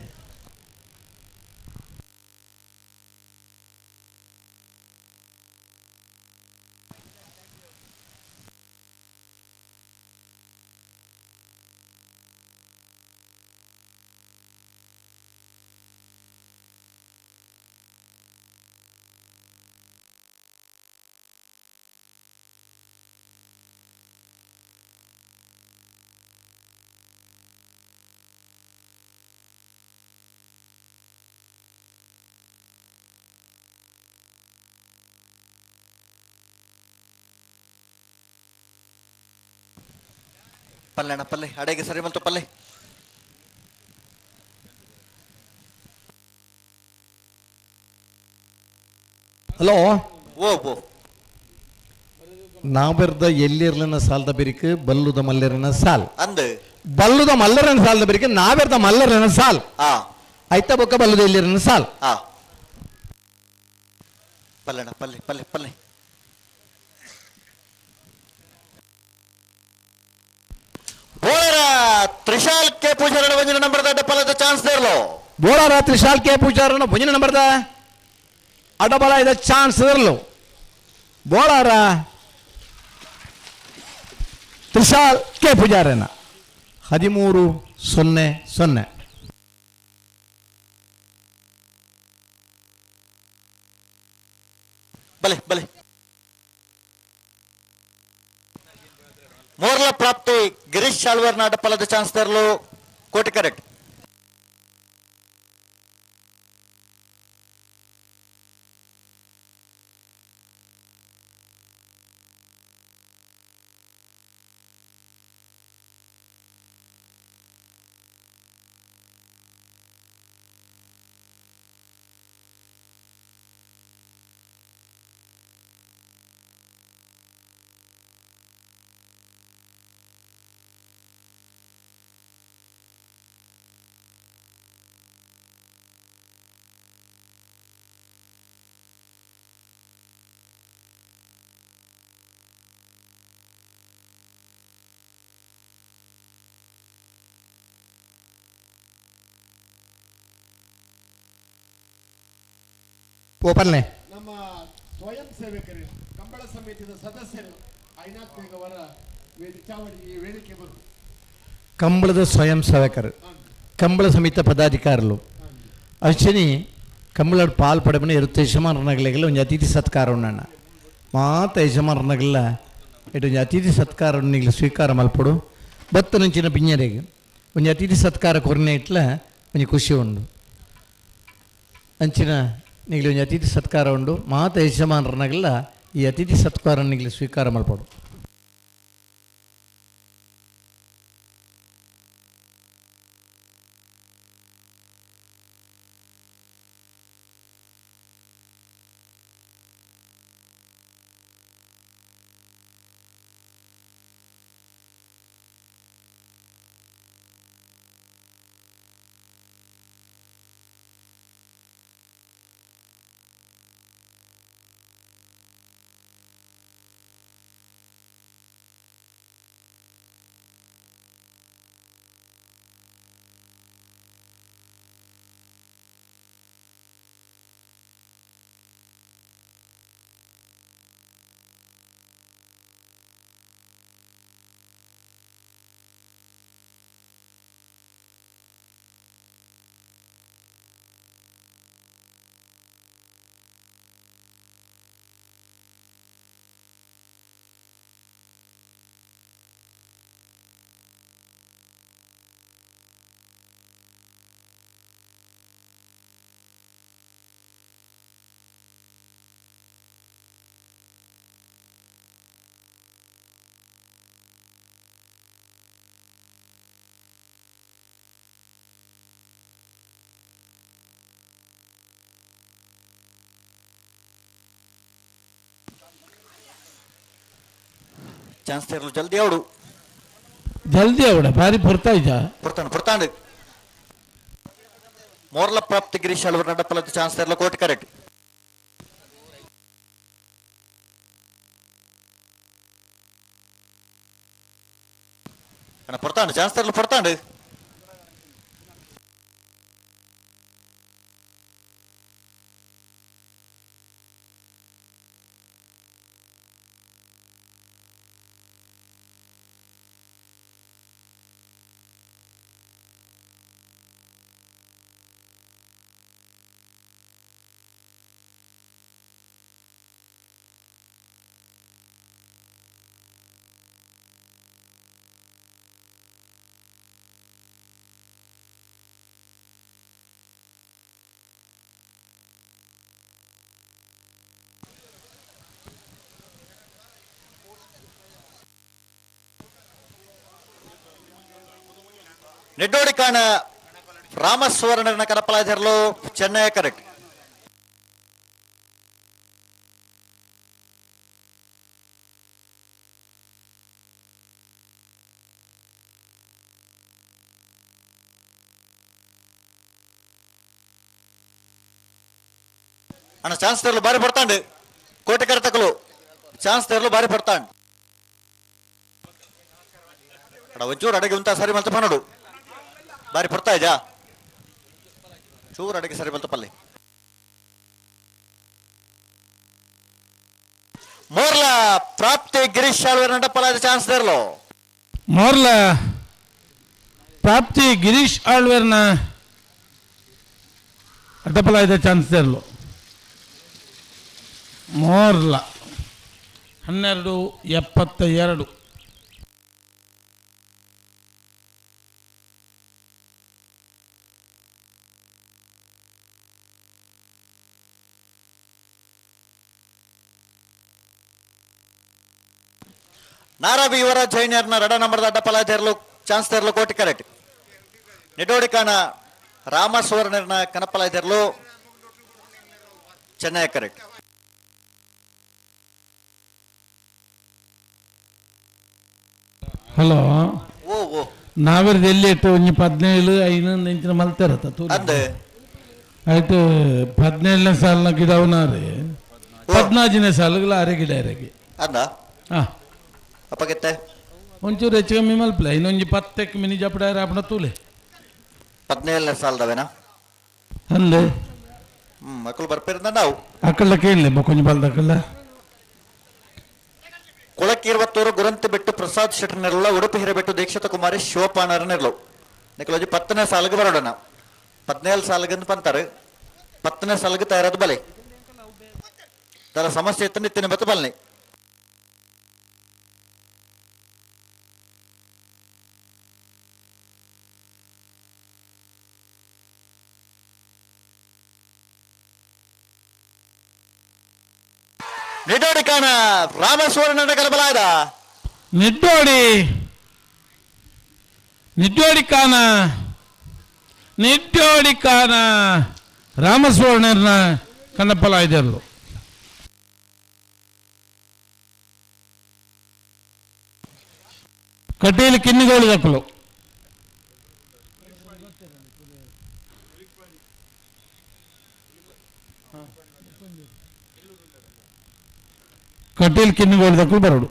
ಪಲ್ಲೆ ಅಣ್ಣ ಪಲ್ಲೆ ಅಡೆಗೆ ಸರಿ ಮಲ್ತು ಪಲ್ಲೆ ಹಲೋ ಓ ನಾವು ಬೆರ್ದ ಎಲ್ಲಿರ್ಲನ ಸಾಲದ ಬೆರಿಕೆ ಬಲ್ಲುದ ಮಲ್ಲರನ ಸಾಲ್ ಅಂದು ಬಲ್ಲುದ ಮಲ್ಲರನ ಸಾಲದ ಬೆರಿಕೆ ನಾವೆರ್ದ ಮಲ್ಲರನ ಸಾಲ್ ಆಯ್ತಾ ಬೊಕ್ಕ ಬಲ್ಲುದ ಎಲ್ಲಿರನ ಸಾಲ್ ಪಲ್ಲೆ ಅಣ್ಣ ಪಲ್ಲೆ ಪಲ್ಲೆ ಪಲ್ಲೆ ಬೋಳರ ತ್ರಿಶಾಲ್ ಕೆ ಪೂಜಾರಣ ವಂಜನ ನಂಬರ್ ದ ಪಲದ ಚಾನ್ಸ್ ದೇರ್ಲೋ ಬೋಳರ ತ್ರಿಶಾಲ್ ಕೆ ಪೂಜಾರಣ ವಂಜನ ನಂಬರ್ ದ ಅಡಬಲ ಇದ ಚಾನ್ಸ್ ದೇರ್ಲೋ ಬೋಳರ ತ್ರಿಶಾಲ್ ಕೆ ಪೂಜಾರಣ 13-0 ಬಲೆ ಬಲೆ ಮೋರ್ಲ ಪ್ರಾಪ್ತಿ ಗಿರೀಶ್ ಶಾಲ್ವರ್ ನಾಡ ಪಲದ ಚಾನ್ಸ್ ತರಲು ಕೋಟಿ ಕರೆಕ್ಟ್ ಓಪನ್ಲೆ ನಮ್ಮ ಸ್ವಯಂ ಸೇವಕರು ಕಂಬಳ ಸಮಿತಿಯ ಸದಸ್ಯರು ಐನಾಥ್ ಬೇಗ್ ಅವರ ವೇದಿಕೆ ಬರು ಕಂಬಳದ ಸ್ವಯಂ ಸೇವಕರು ಕಂಬಳ ಸಮಿತ ಪದಾಧಿಕಾರುలు ಅಶ್ವಿನಿ ಕಂಬಳ ಪಾಲ್ಪಡಮನ ಇರುತ್ತೆ ಯಜಮಾನರನಗಲಿಗೆಲ್ಲ ಒಂದು ಅತಿಥಿ ಸತ್ಕಾರ ಉಂಡಣ್ಣ ಮಾತ ಯಜಮಾನರನಗಲ್ಲ ಇటు ಅತಿಥಿ ಸತ್ಕಾರ ನಿಗ್ಲು ಸ್ವೀಕಾರ ಮಲ್ಪಡು ಬತ್ತ నుంచిన ಪಿಂಜರೆಗೆ ಒಂದು ಅತಿಥಿ ಸತ್ಕಾರ ಕೊರನೆ ಇಟ್ಲ ಒಂದು ಖುಷಿ ಉಂಡು ಅಂಚಿನ ನಿಗ್ಲು ಒಂದು ಅತಿಥಿ ಸತ್ಕಾರ ಉಂಡು ಮಾತ ಯಜಮಾನರನಗಲ್ಲ ಈ ಅತಿಥಿ ಸತ್ಕಾರ ನಿಗ್ಲು ಸ್ವೀಕಾರ ಮಲ್ಪಡು ಚಾನ್ಸ್ ತೇರ್ಲು ಜಲ್ದಿ ಅವಡು ಜಲ್ದಿ ಅವಡ ಬಾರಿ ಬರ್ತಾ ಇದ್ದ ಪುರ್ತಾಂಡು ಮೋರ್ಲ ಪ್ರಾಪ್ತಿ ಗಿರೀಶ್ ಅಲ್ವರ್ ನಡಪಲದ ಚಾನ್ಸ್ ತೇರ್ಲು ಕೋಟಿ ಕರೆಕ್ಟ್ ಪುರ್ತಾಂಡು ಚಾನ್ಸ್ ತೇರ್ಲು ಪುರ್ತಾಂಡು ನೆಡ್ಡೋಡಿಕಾಣ ರಾಮಸ್ವರ್ಣನ ಕನಪಲಾಜರ್ಲು ಚೆನ್ನೈ ಕರೆಕ್ಟ್ ಅಣ್ಣ ಚಾನ್ಸ್ ತೆರಲು ಬಾರಿ ಪಡ್ತಾಂಡು ಕೋಟೆ ಕರೆತಕಲು ಚಾನ್ಸ್ ತೆರಲು ಬಾರಿ ಪಡ್ತಾಂಡು ಅಡ ಒಂಚೂರು ಅಡಗೆ ಉಂಟಾ ಸರಿ ಮಲ್ತ ನೋಡು ಬಾರಿ ಪಡ್ತಾ ಇದ್ಯಾ ಚೂರು ಅಡಗೆ ಸರಿ ಮಲ್ತ ಪಲ್ಲೆ ಮೋರ್ಲ ಪ್ರಾಪ್ತಿ ಗಿರೀಶ್ ಆಳ್ವೇರ್ ನಡಪಲಾದ ಚಾನ್ಸ್ ತೆರಲು ಮೋರ್ಲ ಪ್ರಾಪ್ತಿ ಗಿರೀಶ್ ಆಳ್ವೇರ್ನ ಅಡ್ಡಪಲಾಯ್ದ ಚಾನ್ಸ್ ತೆರಲು ಮೋರ್ಲ 12:72 ನಾರಾಬಿ ಯುವರಾಜ್ ಜೈನ್ಯರ್ನ ರಡ ನಂಬರ್ದ ಅಡ್ಡಪಲ ತೆರಲು ಚಾನ್ಸ್ ತೆರಲು ಕೋಟಿ ಕರೆಕ್ಟ್ ನೆಡೋಡಿಕಾನ ರಾಮಸ್ವರ್ಣರ್ನ ಕನಪಲ ತೆರಲು ಚೆನ್ನೈ ಕರೆಕ್ಟ್ ಹಲೋ ಓ ಓ ನಾವಿರ್ದು ಎಲ್ಲಿ ಇಟ್ಟು ಒಂಜಿ 17 5 ಇಂಚಿನ ಮಲ್ತಿರತ್ತ ಅಂದೆ ಆಯ್ತು 17ನೇ ಸಾಲಿನ ಗಿಡವನಾರೆ 14ನೇ ಸಾಲಿಗೆ ಅರೆ ಗಿಡ ಅರೆಗೆ ಅಂದ ಅಪ್ಪಗೆತ್ತೆ ಒಂಚೂರು ಹೆಚ್ಚು ಕಮ್ಮಿ ಮಲ್ಪಲ ಇನ್ನೊಂಜಿ 10ಕ್ಕೆ ಮಿನಿ ಜಪಡ ಆಪಣ ತೂಲೆ 17ನೇ ಸಾಲದವೇನಾ ಅಂದೆ ಮಕ್ಕಳು ಬರ್ಪಿರಂದ ನಾವು ಅಕ್ಕಲ್ಲ ಕೇಳಲಿ ಕೊಂಚ ಬಲ್ದಕ್ಕಲ್ಲ ಕೊಳಕ್ಕೆ 20 ಗುರಂತಿ ಬಿಟ್ಟು ಪ್ರಸಾದ್ ಶೆಟ್ಟರ್ನೆಲ್ಲ ಉಡುಪಿ ಹಿರೇಬೆಟ್ಟು ದೀಕ್ಷಿತ ಕುಮಾರಿ ಶಿವಪಾಣರನ್ನೆರಲು ನಿಖಲೋಜಿ 10ನೇ ಸಾಲಿಗೆ ಬರೋಣ 17 ಸಾಲಿಗಂದು ಪಂತಾರೆ 10ನೇ ಸಾಲಿಗೆ ತಯಾರಾದ ಬಲೆ ತರ ಸಮಸ್ಯೆ ಇತ್ತು ನಿತ್ತಿನ ಬತ್ತು ಬಲ್ನಿ ನಿಡ್ಡೋಡಿಕಾನ ರಾಮಸ್ವರ್ಣನ ಕಲಬಲಾದ ನಿಡ್ಡೋಡಿಕಾನ ರಾಮಸ್ವರ್ಣನ ಕನಪಲಾಯ್ದರು ಕಟೀಲು ಕಿನ್ನಿಗೋಳಿ ದಕ್ಕಲು ಕಟೀಲ್ ಕಿನ್ನಿಗೋಳಿ ದಕ್ಕಲು ಬರೋಡು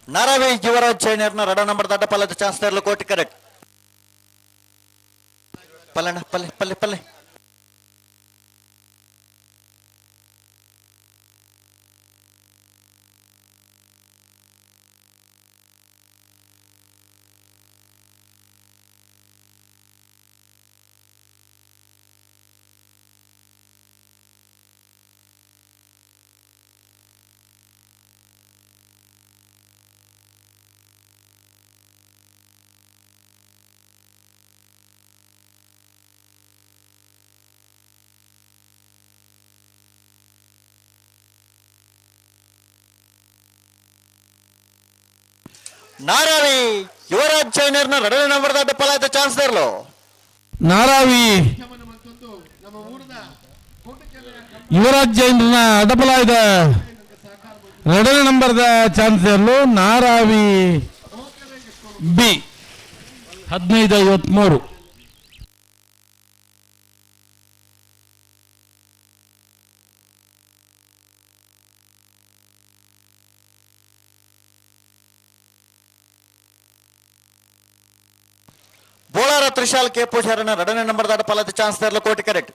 ನಾರಾವಿ ಯುವರಾಜ್ ಜೈನ್ಯರ್ನ ರಡ ನಂಬರ್ ದಡ್ಡ ಪಲ್ಲದ ಚಾನ್ಸ್ ತೆರಲು ಕೋಟಿ ಕರೆಕ್ಟ್ ಪಲ್ಲಣ್ಣ ಪಲ್ಲೆ ಪಲ್ಲೆ ಪಲ್ಲೆ ನಾರಾವಿ ಯುವರಾಜ್ ಜೈನರ್ನ ರಡ ನಂಬರ್ ದಡ್ಡ ಪಲಾದ ಚಾನ್ಸ್ ತೆರಲು ನಾರಾವಿ ಯುವರಾಜ್ ಜೈನ್ರನ್ನ ಅಡ್ಡಪಲಾಯ್ದ ಎರಡನೇ ನಂಬರ್ದ ಚಾನ್ಸರ್ಲು ನಾರಾವಿ ಬಿ 1553. ಬೋಳಾರ ತ್ರಿಶಾಲ್ ಕೆ ಪೂಜಾರನ 2ನೇ ನಂಬರ್ದಾಡ ಪಲದ ಚಾನ್ಸ್ ತೆರಲು ಕೋಟಿ ಕರೆಕ್ಟ್.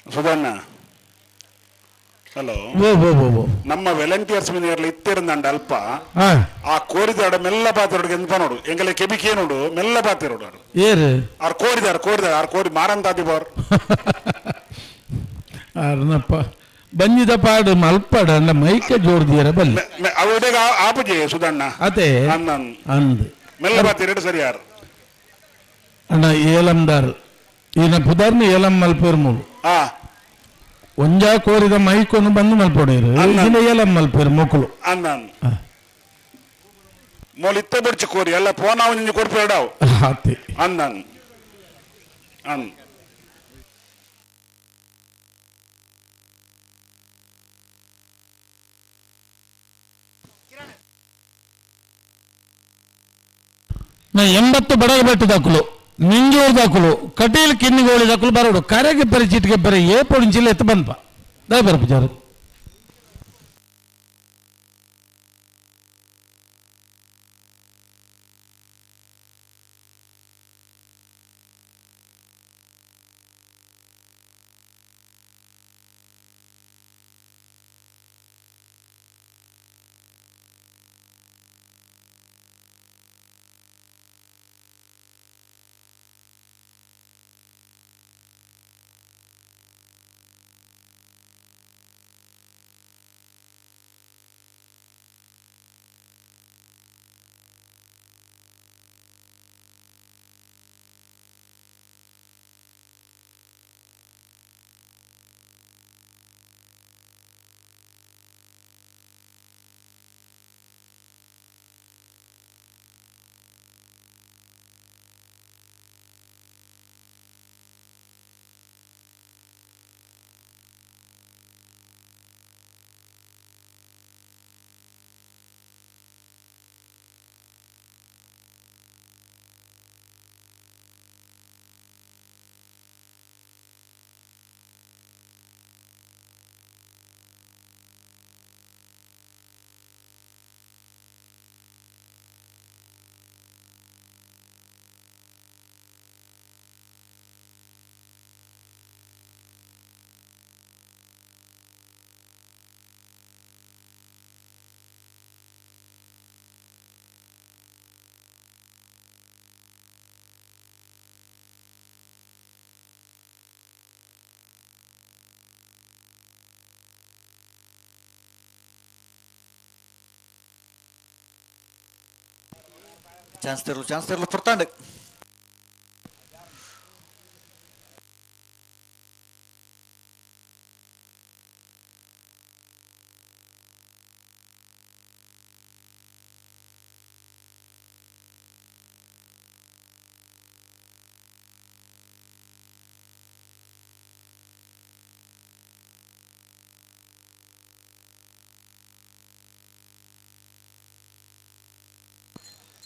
ಸುಧಣ್ಣ, ಹಲೋ, ನಮ್ಮ ವಾಲಂಟಿಯರ್ಸ್ ಮನೆಯಲ್ಲಿ ಇತ್ತಿರಂದಂಡ ಅಲ್ಪ ಆ ಕೋರಿದಾಡ ಮೆಲ್ಲ ಪಾತಿರೋಡು ಎಂತ ನೋಡು ಎಂಗಲೆ ಕೆಬಿಕೆ ನೋಡು ಮೆಲ್ಲ ಪಾತಿರೋಡು ಏರು ಅವ್ರು ಕೋರಿದಾರ ಅವ್ರು ಕೋರಿ ಮಾರಂತಾದಿ ಬಾರ್ ಅರ್ನಪ್ಪ ಬಂದಿದ ಪಾಡು ಮಲ್ಪಡ ಅಂಡ ಮೈಕೆ ಜೋಡ್ದಿಯರ ಬಲ್ಲಿ ಅವಡೆಗ ಆಪುಜೆ ಸುಧಣ್ಣ ಅದೇ ಅಂದ್ ಮೆಲ್ಲ ಪಾತಿರೋಡು ಸರಿ ಯಾರು ಅಣ್ಣ ಏಲಂದಾರ್ ಈನ ಪುದರ್ನ ಏಲಂ ಮಲ್ಪೇರು ಮೂರು ಒಂಜ ಕೋರಿದ ಮೈಕೊಂಡು ಬಂದು ಮಲ್ಪೊಡೇರು ಏಲಂ ಮಲ್ಪೇರು ಮಕ್ಕಳು ಮೋಲ್ ಇತ್ತ ಬಿಡ್ಚು ಕೋರಿ ಎಲ್ಲ ಫೋನ್ ಅವನಿಂದ ಕೊಡ್ಬೇಡಾವು ಅಂದನ್ ಅಂದ್ ನಾ 80 ಬಡಗ ಬೆಟ್ಟು ದಾಖಲು ನಿಂಜೂರು ದಾಖಲು ಕಟೀಲ್ ಕಿನ್ನಿಗೋಳಿ ದಾಖಲು ಬರೋಡು ಕರೆಗೆ ಬರಿ ಚಿಟ್ಗೆ ಬರೀ ಏ ಪೊಡಿಂಚಿಲ್ಲ ಎತ್ತು ಬಂದ್ಪ ದಯ ಬರ್ಪುಜಾರು ಚಾನ್ಸ್ ತೆರಲು ಪುರ್ತಾಂಡ್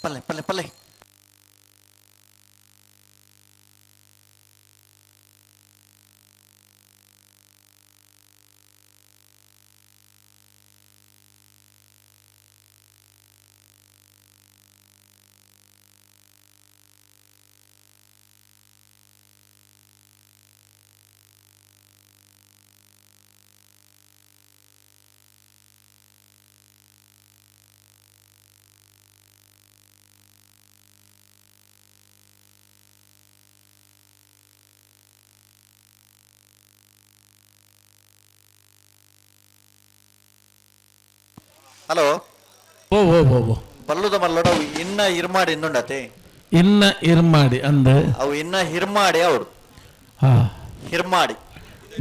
ಪಲ್ಲೆ ಹಲೋ ಓ ಓ ಓ ಓ ಬಲ್ಲುದ ಮಲ್ಲೋಡ ಅವು ಇನ್ನ ಇರ್ಮಾಡಿ ಇನ್ನುಂಡತೆ ಇನ್ನ ಇರ್ಮಾಡಿ ಅಂದೆ ಅವು ಇನ್ನ ಹಿರ್ಮಾಡಿ ಅವಡು ಹಾ ಹಿರ್ಮಾಡಿ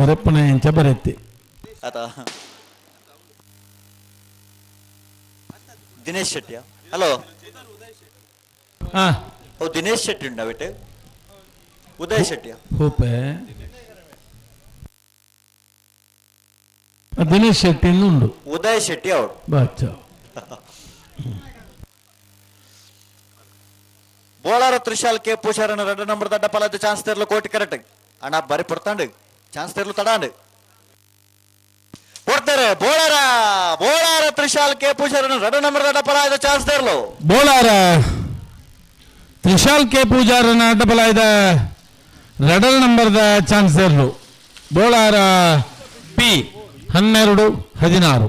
ಬರಪ್ಪನ ಎಂಚ ಬರೆತ್ತಿ ಆತ ದಿನೇಶ್ ಶೆಟ್ಟಿಯ ಹಲೋ ಹಾ ಅವು ದಿನೇಶ್ ಶೆಟ್ಟಿ ಉಂಡ ಬಿಟ್ಟು ಉದಯ್ ಶೆಟ್ಟಿಯ ಹೂಪೆ ದಿನೇಶ್ ಶೆಟ್ಟಿ ಇನ್ನುಂಡು ಉದಯ್ ಶೆಟ್ಟಿ ಅವಡು ಬಾಚ ಬೋಳಾರ ತ್ರಿಶಾಲ್ ಕೆ ಪೂಷಾರನ 2 ನಂಬರ್ ದಡ್ಡ ಪಲದ ಚಾನ್ಸ್ ತೆರಲು ಕೋಟಿ ಕರೆಕ್ಟ್ ಅಣ್ಣ ಬರಿ ಪಡ್ತಾಂಡು ಚಾನ್ಸ್ ತೆರಲು ತಡಾಂಡು ಕೊಡ್ತಾರೆ ಬೋಳಾರ ತ್ರಿಶಾಲ್ ಕೆ ಪೂಷಾರನ 2 ನಂಬರ್ ದಡ್ಡ ಪಲದ ಚಾನ್ಸ್ ತೆರಲು ಬೋಳಾರ ತ್ರಿಶಾಲ್ ಕೆ ಪೂಜಾರನ ಅಡ್ಡಬಲಾಯ್ದ 2 ನಂಬರ್ದ ಚಾನ್ಸ್ ತೆರಲು ಬೋಳಾರ ಪಿ 12-16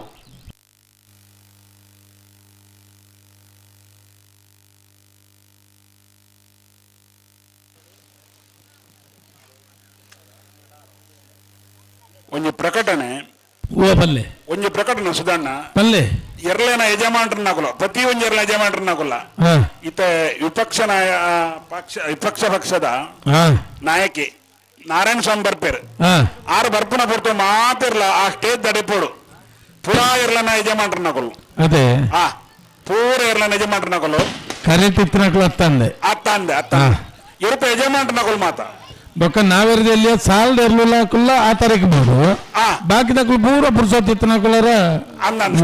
ಒಂದು ಪ್ರಕಟಣೆ ಓ ಪಲ್ಲೆ ಒಂದು ಪ್ರಕಟಣೆ ಸುಧಣ್ಣ ಪಲ್ಲೆ ಎರಲೇನ ಯಜಮಾನ್ರನ್ನಾಗುಲ್ಲ ಪ್ರತಿ ಒಂದು ಎರಲ ಯಜಮಾನ್ರನ್ನಾಗುಲ್ಲ ಹಾ ಈತ ವಿಪಕ್ಷ ಪಕ್ಷದ ಹಾ ನಾಯಕಿ ನಾರಾಯಣ ಸ್ವಾಮಿ ಬರ್ಪೇರು ಹಾ ಆರು ಬರ್ಪುನ ಹೊರತು ಮಾತಿರ್ಲ ಆ ಸ್ಟೇಜ್ ದಡಿಪೋಡು ಪೂರಾ ಇರ್ಲನ ಯಜಮಾನ್ರನ್ನಾಗಲು ಅದೇ ಆ ಪೂರ ಇರ್ಲನ ಯಜಮಾನ್ರನ್ನಾಗಲು ಕರೆತಿತ್ತಿನಕ್ಲು ಅತ್ತಂದೆ ಅತ್ತ ಇರುತ್ತ ಯಜಮಾನ್ರನ್ನಾಗಲು ಮಾತ ಬೊಕ್ಕ ನಾವೆರದಲ್ಲಿ ಸಾಲದ ಇರ್ಲಿಲ್ಲ ಆ ತರಕ್ಕೆ ಬೋದು ಬಾಕಿ ತಕ್ಕಲು ಪೂರ ಪುರುಷೋತ್ತಿತ್ತನಕುಲರ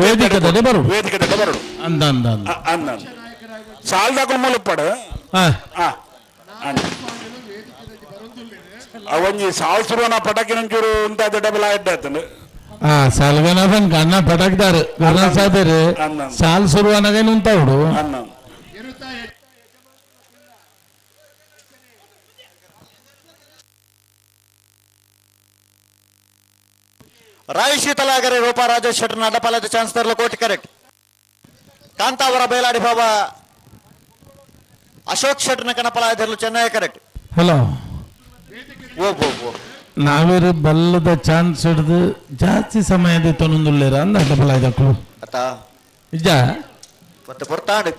ವೇದಿಕೆ ದಡೆ ಬರು ವೇದಿಕೆ ದಡೆ ಬರಡು ಅಂದ ಅಂದ ಅಂದ ಅಂದ ಸಾಲದಾಕಲು ಮೂಲಪಡು ಅವನ್ಜಿ ಸಾಲ್ ಸುರುವನ ಪಟಾಕಿನಂಚೂರು ಅಂತ ಡಬಲ್ ಆಯ್ತು ಸಾಲ್ಗನದನ್ ಅನ್ನ ಪಟಾಕ್ದಾರು ಸಾದರೆ ಸಾಲ್ ಸುರುವನಗೇನು ಅಂತ ಅವಡು ರಾಯಿ ಶೀತಲಾಗರೆ ರೂಪಾ ರಾಜೇಶ್ ಶೆಟ್ಟರ್ನ ಅಡ್ಡಪಾಲದ ಚಾನ್ಸ್ ತರಲು ಕೋಟಿ ಕರೆಕ್ಟ್ ಕಾಂತಾವರ ಬೇಲಾಡಿ ಬಾಬಾ ಅಶೋಕ್ ಶೆಟ್ಟರ್ನ ಕಣಪಲಾಯದಲ್ಲೂ ಚೆನ್ನೈ ಕರೆಕ್ಟ್ ಹಲೋ ಓ ನಾವೇರು ಬಲ್ಲದ ಚಾನ್ಸ್ ಹಿಡಿದು ಜಾಸ್ತಿ ಸಮಯದ ತೊಂದುಳ್ಳೇರ ಅಂದ ಅಡ್ಡಪಾಲದಕ್ಕಳು ನಿಜ ಮತ್ತೆ ಪೊರ್ತಾಂಡು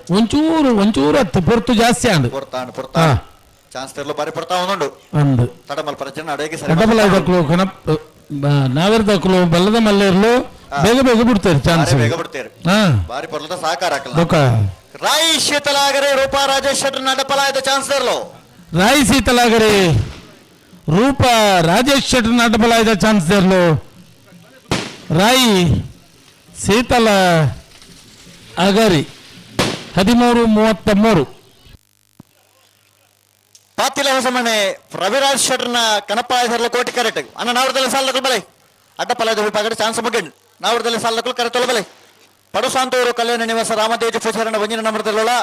ಒಂಚೂರು ಹತ್ತು ಪೊರ್ತು ಜಾಸ್ತಿ ಅಂದು ಪೊರ್ತಾಂಡು ಚಾನ್ಸ್ ತರಲು ಬಾರಿ ಪೊರ್ತಾ ಒಂದುಂಡು ಅಂದು ತಡಮಲ್ ಪ್ರಚನೆ ಅಡಗೆ ಅಡ್ಡಪಾಲದಕ್ಕಳು ನಾವೇರ್ದಕ್ಕಳು ಬಲ್ಲದ ಮಲ್ಲೇರ್ಲು ಬೇಗ ಬಿಡ್ತಾರೆ ಚಾನ್ಸ್ ಬೇಗ ಬಿಡ್ತೇವೆ ಬಾರಿ ಪೊರ್ಲದ ಸಹಕಾರ ರಾಯಿ ಶೀತಲಾಗರೆ ರೂಪಾ ರಾಜೇಶ್ ಶೆಟ್ಟರ್ನ ಅಡ್ಡಪಾಲದ ಚಾನ್ಸ್ ತರಲು ರಾಯಿ ಶೀತಲಾಗರೆ ರೂಪಾ ರಾಜೇಶ್ ಶೆಟ್ಟರ್ನ ಅಡ್ಡಬಲಾಯ್ದ ಚಾನ್ಸ್ ತೆರಲು ರಾಯಿ ಶೀತಲ ಅಗರಿ 13-33 ಪಾತಿಲ ಹೊಸಮನೆ ರವಿರಾಜ್ ಶೆಟ್ಟರ್ನ ಕನಪಾಯದಲ್ಲೂ ಕೋಟಿ ಕರೆಕ್ಟ್ ಅಣ್ಣ ನಾವರದಲ್ಲಿ ಸಾಲದಕ್ಕೂ ಬಲೆ ಅಡ್ಡಪಲಾಯದ ವಿಭಾಗದ ಚಾನ್ಸ್ ಮುಗಿಂಡು ನಾವರದಲ್ಲಿ ಸಾಲದಕ್ಕೂ ಕರೆತೊಲ ಬಲೆ ಪಡುಸಾಂತೂರು ಕಲ್ಯಾಣ ನಿವಾಸ ರಾಮದೇಜಿ ಪೂಜಾರನ 1 ನಂಬರ್ದಲ್ಲ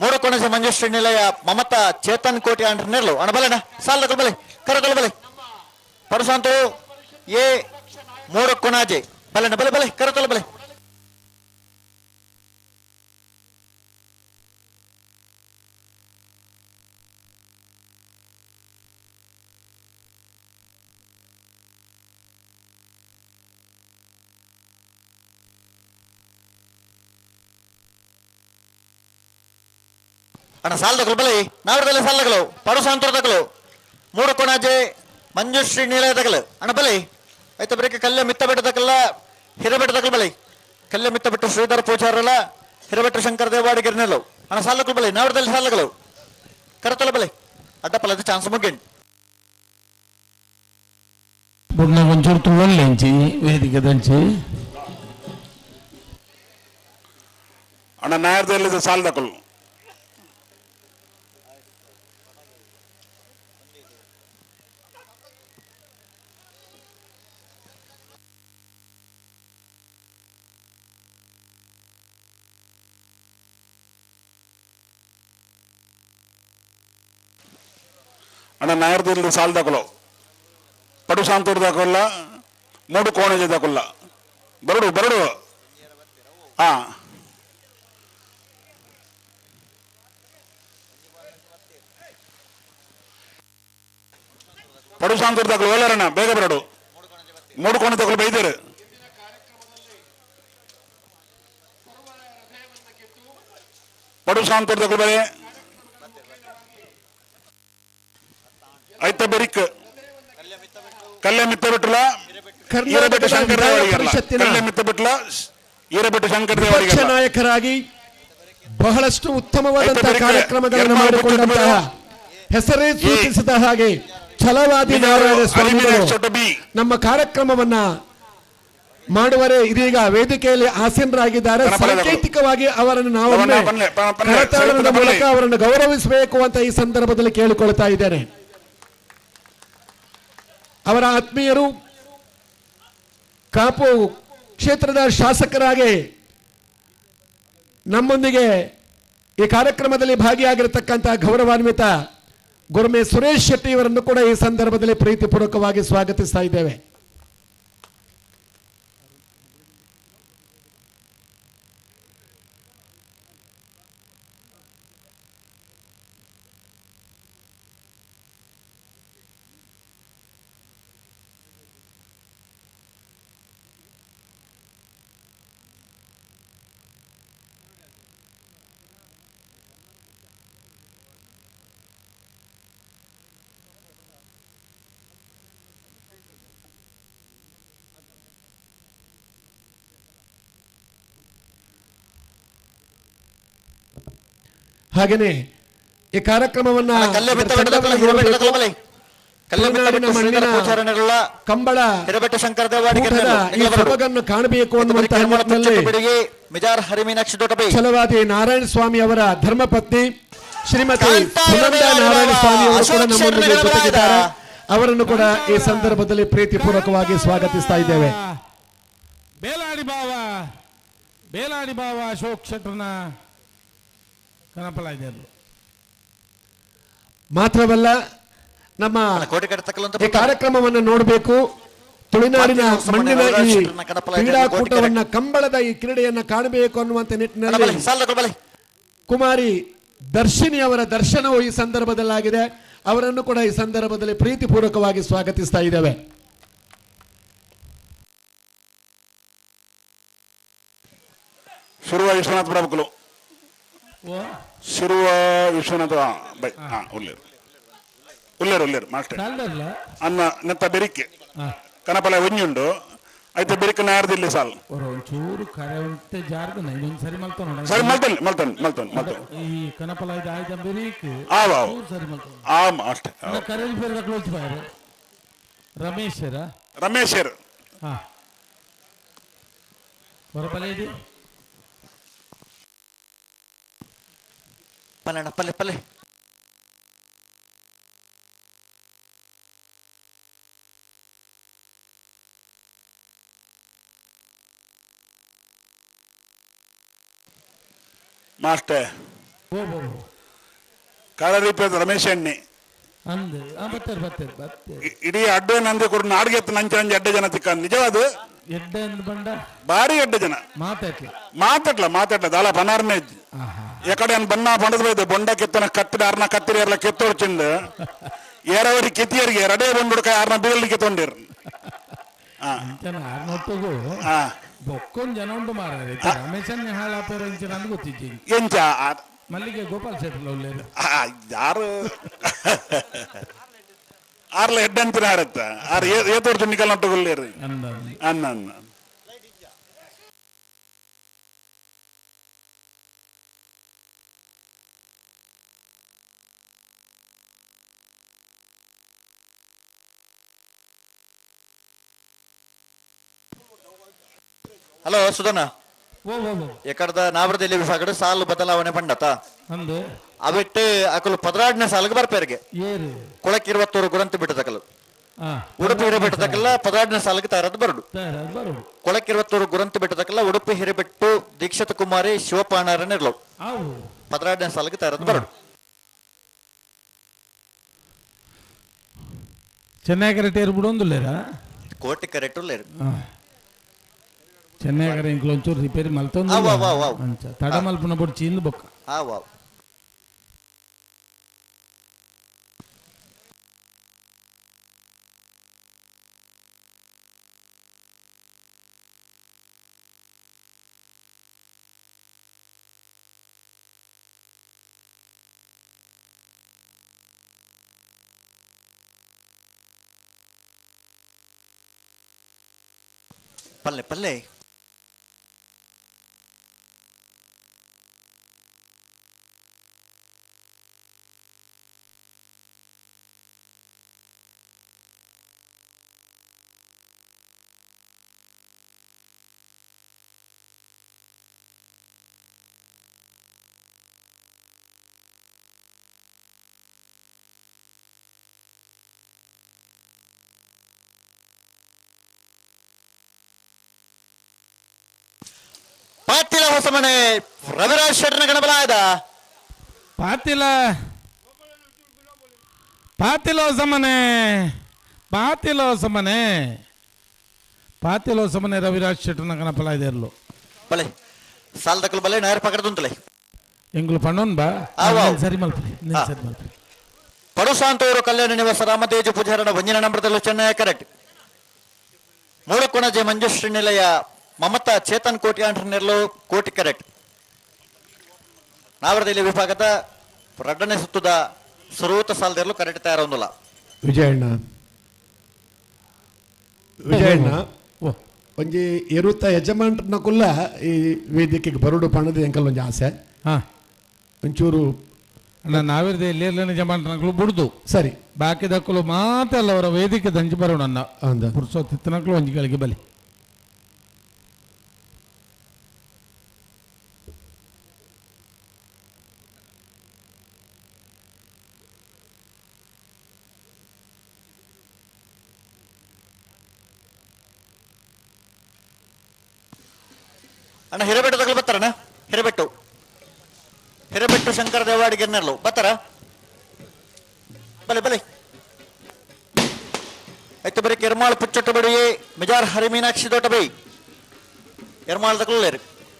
3 ಕೊಣಸೆ ಮಂಜುಶ್ರೀ ನಿಲಯ ಮಮತಾ ಚೇತನ್ ಕೋಟಿ ಅಂಡ್ರ ನೆರಳು ಅಣ್ಣ ಬಲೆನ ಸಾಲದಕ್ಕೂ ಬಲೆ ಕರೆತೊಲ ಬಲೆ ಪಡುಸಾಂತೂರು ಎ 3 ಕೊಣಾಜೆ ಬಲೆನ ಬಲೆ ಕರೆತೊಲ ಬಲೆ ಅಣ್ಣ ಸಾಲದಕ್ಕಳು ಬಲೆ ನಾವರದಲ್ಲಿ ಸಾಲದಗಳು ಪಡುಸಾಂತೂರದಕ್ಕಳು 3 ಕೊಣಾಜೆ ಮಂಜುಶ್ರೀ ನಿಲಯದಕ್ಕಳು ಅಣ್ಣ ಬಲೆ ಆಯ್ತು ಬರೀಕ ಕಲ್ಯ ಮಿತ್ತ ಬೆಟ್ಟದಕ್ಕಲ್ಲ ಹಿರಬೆಟ್ಟದಕ್ಕಳು ಬಲೆ ಕಲ್ಯ ಮಿತ್ತ ಬಿಟ್ಟು ಶ್ರೀಧರ ಪೂಜಾರಲ್ಲ ಹಿರಬೆಟ್ಟ ಶಂಕರ ದೇವಾಡಿ ಗಿರ್ನೆಲ್ಲು ಅಣ್ಣ ಸಾಲದಕ್ಕಳು ಬಲೆ ನಾವರದಲ್ಲಿ ಸಾಲದಗಳು ಕರೆತೊಲ ಬಲೆ ಅಡ್ಡಪಲದ ಚಾನ್ಸ್ ಮುಗಿಂಡು ಒಂಚೂರು ತುಳ್ಳಂಚಿ ವೇದಿಕೆ ದಂಚಿ ಅಣ್ಣ ನಾಯರ್ದಲ್ಲಿ ಸಾಲದಕ್ಕಳು ಅಣ್ಣ ನಾಯರ್ದಲ್ಲಿ ಸಾಲದಕ್ಕಳು ಪಡುಸಾಂತೂರ್ದಕ್ಕಲ್ಲ 3 ಕೋಣಜದಕ್ಕಲ್ಲ ಬರಡು ಪಡುಸಾಂತೂರ್ದಕ್ಕಳು ಓಲರಣ್ಣ ಬೇಗ ಬರಡು 3 ಕೋಣದಕ್ಕಳು ಬೈದೇರು ಪಡು ಶಾಂತರ್ದಗಳು ಬಲೆ ಐತ ಬೆರಿಕ್ ಕಲ್ಲೆ ಮಿತ್ತ ಬಿಟ್ರಲ್ಲ ಕರ್ನಾಟಕ ವಿಧಾನ ಪರಿಷತ್ತಿನ ಕಲ್ಲೆ ಮಿತ್ತ ಬಿಟ್ಲ ಈರಬೆಟ್ಟು ಶಂಕರ ವಿಪಕ್ಷ ನಾಯಕರಾಗಿ ಬಹಳಷ್ಟು ಉತ್ತಮವಾದಂತಹ ಕಾರ್ಯಕ್ರಮಗಳನ್ನು ಮಾಡಿಕೊಂಡಂತಹ ಹೆಸರೇ ಸೂಚಿಸಿದ ಹಾಗೆ ಛಲವಾದಿ ನಾರಾಯಣ ಸ್ವಾಮಿಗಳು ನಮ್ಮ ಕಾರ್ಯಕ್ರಮವನ್ನ ಮಾಡುವರೆ ಇದೀಗ ವೇದಿಕೆಯಲ್ಲಿ ಆಸೀನರಾಗಿದ್ದಾರೆ. ಸಾಂಕೇತಿಕವಾಗಿ ಅವರನ್ನು ನಾವು ಕರತಾಳದ ಮೂಲಕ ಅವರನ್ನು ಗೌರವಿಸಬೇಕು ಅಂತ ಈ ಸಂದರ್ಭದಲ್ಲಿ ಕೇಳಿಕೊಳ್ತಾ ಇದ್ದೇನೆ. ಅವರ ಆತ್ಮೀಯರು ಕಾಪು ಕ್ಷೇತ್ರದ ಶಾಸಕರಾಗಿ ನಮ್ಮೊಂದಿಗೆ ಈ ಕಾರ್ಯಕ್ರಮದಲ್ಲಿ ಭಾಗಿಯಾಗಿರತಕ್ಕಂತಹ ಗೌರವಾನ್ವಿತ ಗುರುಮೆ ಸುರೇಶ್ ಶೆಟ್ಟಿ ಅವರನ್ನು ಕೂಡ ಈ ಸಂದರ್ಭದಲ್ಲಿ ಪ್ರೀತಿಪೂರ್ವಕವಾಗಿ ಸ್ವಾಗತಿಸ್ತಾ ಇದ್ದೇವೆ. ಹಾಗೇನೆ ಈ ಕಾರ್ಯಕ್ರಮವನ್ನ ಕಂಬಳ ಈ ಸೊಬಗನ್ನು ಕಾಣಬೇಕು ಅನ್ನುವಂತಹ ಛಲವಾದಿ ನಾರಾಯಣ ಸ್ವಾಮಿ ಅವರ ಧರ್ಮಪತ್ನಿ ಶ್ರೀಮತಿ ಸುನಂದಾ ನಾರಾಯಣ ಸ್ವಾಮಿ ಅವರು ಕೂಡ ನಮ್ಮೊಂದಿಗೆ ಜೊತೆಗಿದ್ದಾರೆ. ಅವರನ್ನು ಕೂಡ ಈ ಸಂದರ್ಭದಲ್ಲಿ ಪ್ರೀತಿಪೂರ್ವಕವಾಗಿ ಸ್ವಾಗತಿಸ್ತಾ ಇದ್ದೇವೆ. ಬೇಲಾಡಿ ಬಾವ ಅಶೋಕ್ ಶೆಟ್ಟರ್ನ ಕನಪಲಾಯಿದರು. ಮಾತ್ರವಲ್ಲ ನಮ್ಮ ಈ ಕಾರ್ಯಕ್ರಮವನ್ನು ನೋಡಬೇಕು, ತುಳುನಾಡಿನ ಮಣ್ಣಿನ ಈ ಕ್ರೀಡಾಕೂಟವನ್ನ ಕಂಬಳದ ಈ ಕ್ರೀಡೆಯನ್ನ ಕಾಣಬೇಕು ಅನ್ನುವಂತ ನಿಟ್ಟಿನಲ್ಲಿ ಕುಮಾರಿ ದರ್ಶಿನಿ ಅವರ ದರ್ಶನವು ಈ ಸಂದರ್ಭದಲ್ಲಾಗಿದೆ. ಅವರನ್ನು ಕೂಡ ಈ ಸಂದರ್ಭದಲ್ಲಿ ಪ್ರೀತಿಪೂರ್ವಕವಾಗಿ ಸ್ವಾಗತಿಸ್ತಾ ಇದ್ದೇವೆ. ಶಿರುವ ವಿಶ್ವನಾಥ ಪ್ರಭುಗಳು ಶಿರುವ ವಿಶ್ವನಾಥ ಉಲ್ಲೇರು ಮಾಸ್ಟರ್ ಅನ್ನ ನೆತ್ತ ಬೆರಿಕೆ ಕನಪಲ ಒಂಜುಂಡು ಐತೆ ಬೆರಿಕೆ ನಾರದಿಲ್ಲ ಸಾಲ್ ಒಂಚೂರು ಕರೆ ಉಂಟೆ ಜಾರ್ದ ಸರಿ ಮಲ್ತಾನ ಸರಿ ಮಲ್ತಾನೆ ಈ ಕನಪಲ ಇದು ಆಯ್ತ ಬೆರಿಕೆ ಸರಿ ಮಲ್ತಾನ ಆ ಮಾಸ್ಟರ್ ಕರೆಲ್ ಬೇರೆ ಕ್ಲೋಸ್ ಬಾಯ್ ರಮೇಶರ್ ಹಾ ಬರಬಲ ಇದೆ ಪಲ್ಲೆ ಮಾಸ್ಟರ್ ಕಳರಿಪೇದ ರಮೇಶ್ ಎಣ್ಣೆ ಇಡೀ ಅಡ್ಡೆ ನಂದಿ ಕೊಡು ನಾಡಿಗೆ ನಂಚ ಅಡ್ಡೆ ಜನ ತಿಕ್ಕ ನಿಜವಾದ ಭಾರಿ ಎಡ್ಡೆ ಜನ ಮಾತಾಡ್ಲ ದಾಳ ಬನಾರ್ನೇ ಎಕಡೆ ಬಣ್ಣ ಬಣದ್ ಬೊಂಡ ಕೆತ್ತನ ಕತ್ತಿರ ಅರ್ನ ಕತ್ತಿರಿ ಎಲ್ಲ ಕೆತ್ತೋಡ್ಚಿಂದ ಏರವರಿ ಕೆತ್ತಿಯರಿಗೆ ರಡೆ ಬಂದುಡ್ಕ ಯಾರನ್ನ ಬೀಳಲಿ ಕೆತ್ತೊಂಡಿರ್ ಬೊಕ್ಕೊಂದು ಜನ ಉಂಟು ಮಾರ ರಮೇಶನ್ ಗೊತ್ತಿದ್ದಿ ಎಂಚ ಮಲ್ಲಿಗೆ ಗೋಪಾಲ್ ಶೆಟ್ಟಿ ಯಾರು ಆರ್ಲ ಹೆಡ್ಡಂತಿನ ಆರತ್ತ ಆರ್ ಏತೋರ್ ತುಣ್ಣಿಕಲ್ ನಟ್ಟುಗೊಳ್ಳೇರಿ ಅನ್ನ ಹಲೋ ಸುಧನ ಎಕಡದ ನಾವರದಲ್ಲಿ ಸಾಗಡ ಸಾಲು ಬದಲಾವಣೆ ಪಂಡತ ಅವಿಟ್ಟು ಅಕಲು ಪದರಾಡ್ನ ಸಾಲಿಗೆ ಬರ್ಪೇರಿಗೆ ಕೊಳಕ್ಕೆ 20 ಗುರಂತ ಬಿಟ್ಟದಕಲು ಉಡುಪಿ ಹಿರೇಬೆಟ್ಟದಕಲ್ಲ ಪದರಾಡ್ನ ಸಾಲಿಗೆ ತಯಾರದು ಬರಡು ಕೊಳಕ್ಕೆ 20 ಗುರಂತ ಬಿಟ್ಟದಕಲ್ಲ ಉಡುಪಿ ಹಿರೇಬೆಟ್ಟು ದೀಕ್ಷಿತ ಕುಮಾರಿ ಶಿವಪಾಣರನ್ನಿರ್ಲವು ಪದರಾಡ್ನ ಸಾಲಿಗೆ ತಯಾರದು ಬರಡು ಚೆನ್ನೈ ಬಿಡೊಂದುಲ್ಲೇರ ಕೋಟಿ ಕರೆಕ್ಟ್ ಲೇರು ಚೆನ್ನೈ ಇಂಕ್ಲೊಂಚೂರು ರಿಪೇರಿ ಮಲ್ತೊಂದು ತಡ ಮಲ್ಪನ ಬೊಡ್ ಚೀಂದು ಬೊಕ್ಕ ಪಲ್ಲೆ ಪಲ್ಲೆ ಪಾಟೀಲ ಹೊಸಮನೆ ರವಿರಾಜ್ ಶೆಟ್ಟರ್ನ ಗಣಬಲಾಯದ ಪಾತಿಲ ಪಾತಿಲೋಸಮನೆ ಪಾತಿಲೋಸಮನೆ ಪಾತಿಲೋಸಮನೆ ರವಿರಾಜ್ ಶೆಟ್ಟರ್ನ ಗಣಪಲ ಇದೆ ಇರಲು ಬಲೆ ಸಾಲದಕ್ಕಲು ಬಲೆ ನಾಯರ್ ಪಕಡ್ದುಂತಲೆ ಎಂಗ್ಲು ಪಣ್ಣೋನ್ ಬಾ ಸರಿ ಮಲ್ಪಿ ಸರಿ ಮಲ್ಪಿ ಪಡುಸಾಂತೂರು ಕಲ್ಯಾಣ ನಿವಾಸ ರಾಮತೇಜ ಪೂಜಾರನ ವಂಜನ ನಂಬರದಲ್ಲೂ ಚೆನ್ನೈ ಕರೆಕ್ಟ್ ಮೂಡಕೊಣಜೆ ಮಂಜುಶ್ರೀ ನಿಲಯ ಮಮತಾ ಚೇತನ್ ಕೋಟಿ ಆಂಟರ್ನೆರ್ಲು ಕೋಟಿ ಕರೆಕ್ಟ್ ನಾವರದಲ್ಲಿ ವಿಭಾಗದ ರಡ್ಡನೆ ಸುತ್ತದ ಸುರೂತ ಸಾಲದಲ್ಲೂ ಕರೆಕ್ಟ್ ತಯಾರೊಂದಿಲ್ಲ ವಿಜಯಣ್ಣ ಒಂಜಿ ಎರುತ್ತ ಯಜಮಾನ್ರನಕುಲ್ಲ ಈ ವೇದಿಕೆಗೆ ಬರುಡು ಪಣದ ಎಂಕಲ್ ಒಂಜಿ ಆಸೆ ಒಂಚೂರು ನಾವಿರ್ದೆ ಇಲ್ಲಿ ಜಮಾನ್ಗಳು ಬಿಡುದು ಸರಿ ಬಾಕಿ ದಕ್ಕಲು ಮಾತ್ರ ಅಲ್ಲ ಅವರ ವೇದಿಕೆ ದಂಜಿ ಬರೋಣ ಅನ್ನ ಪುರುಸೋತ್ತಿತ್ತನಕ್ಲು ಒಂಜಿಗಳಿಗೆ ಬಲಿ ಅಣ್ಣ ಹಿರೇಬೆಟ್ಟು ತಗಲು ಬರ್ತಾರಣ್ಣ ಹಿರೇಬೆಟ್ಟು ಹಿರೇಬೆಟ್ಟು ಶಂಕರ ದೇವಾಡಿ ಗೆನ್ನರ್ಲು ಬರ್ತಾರ ಬಲೆ ಬಲೆ ಆಯ್ತು ಬರೀ ಎರ್ಮಾಳ್ ಪುಚ್ಚೊಟ್ಟು ಬಡಿ ಮಿಜಾರ್ ಹರಿ ಮೀನಾಕ್ಷಿ ದೊಡ್ಡ ಬೈ ಎರ್ಮಾಳ್ ತಗಲೇರು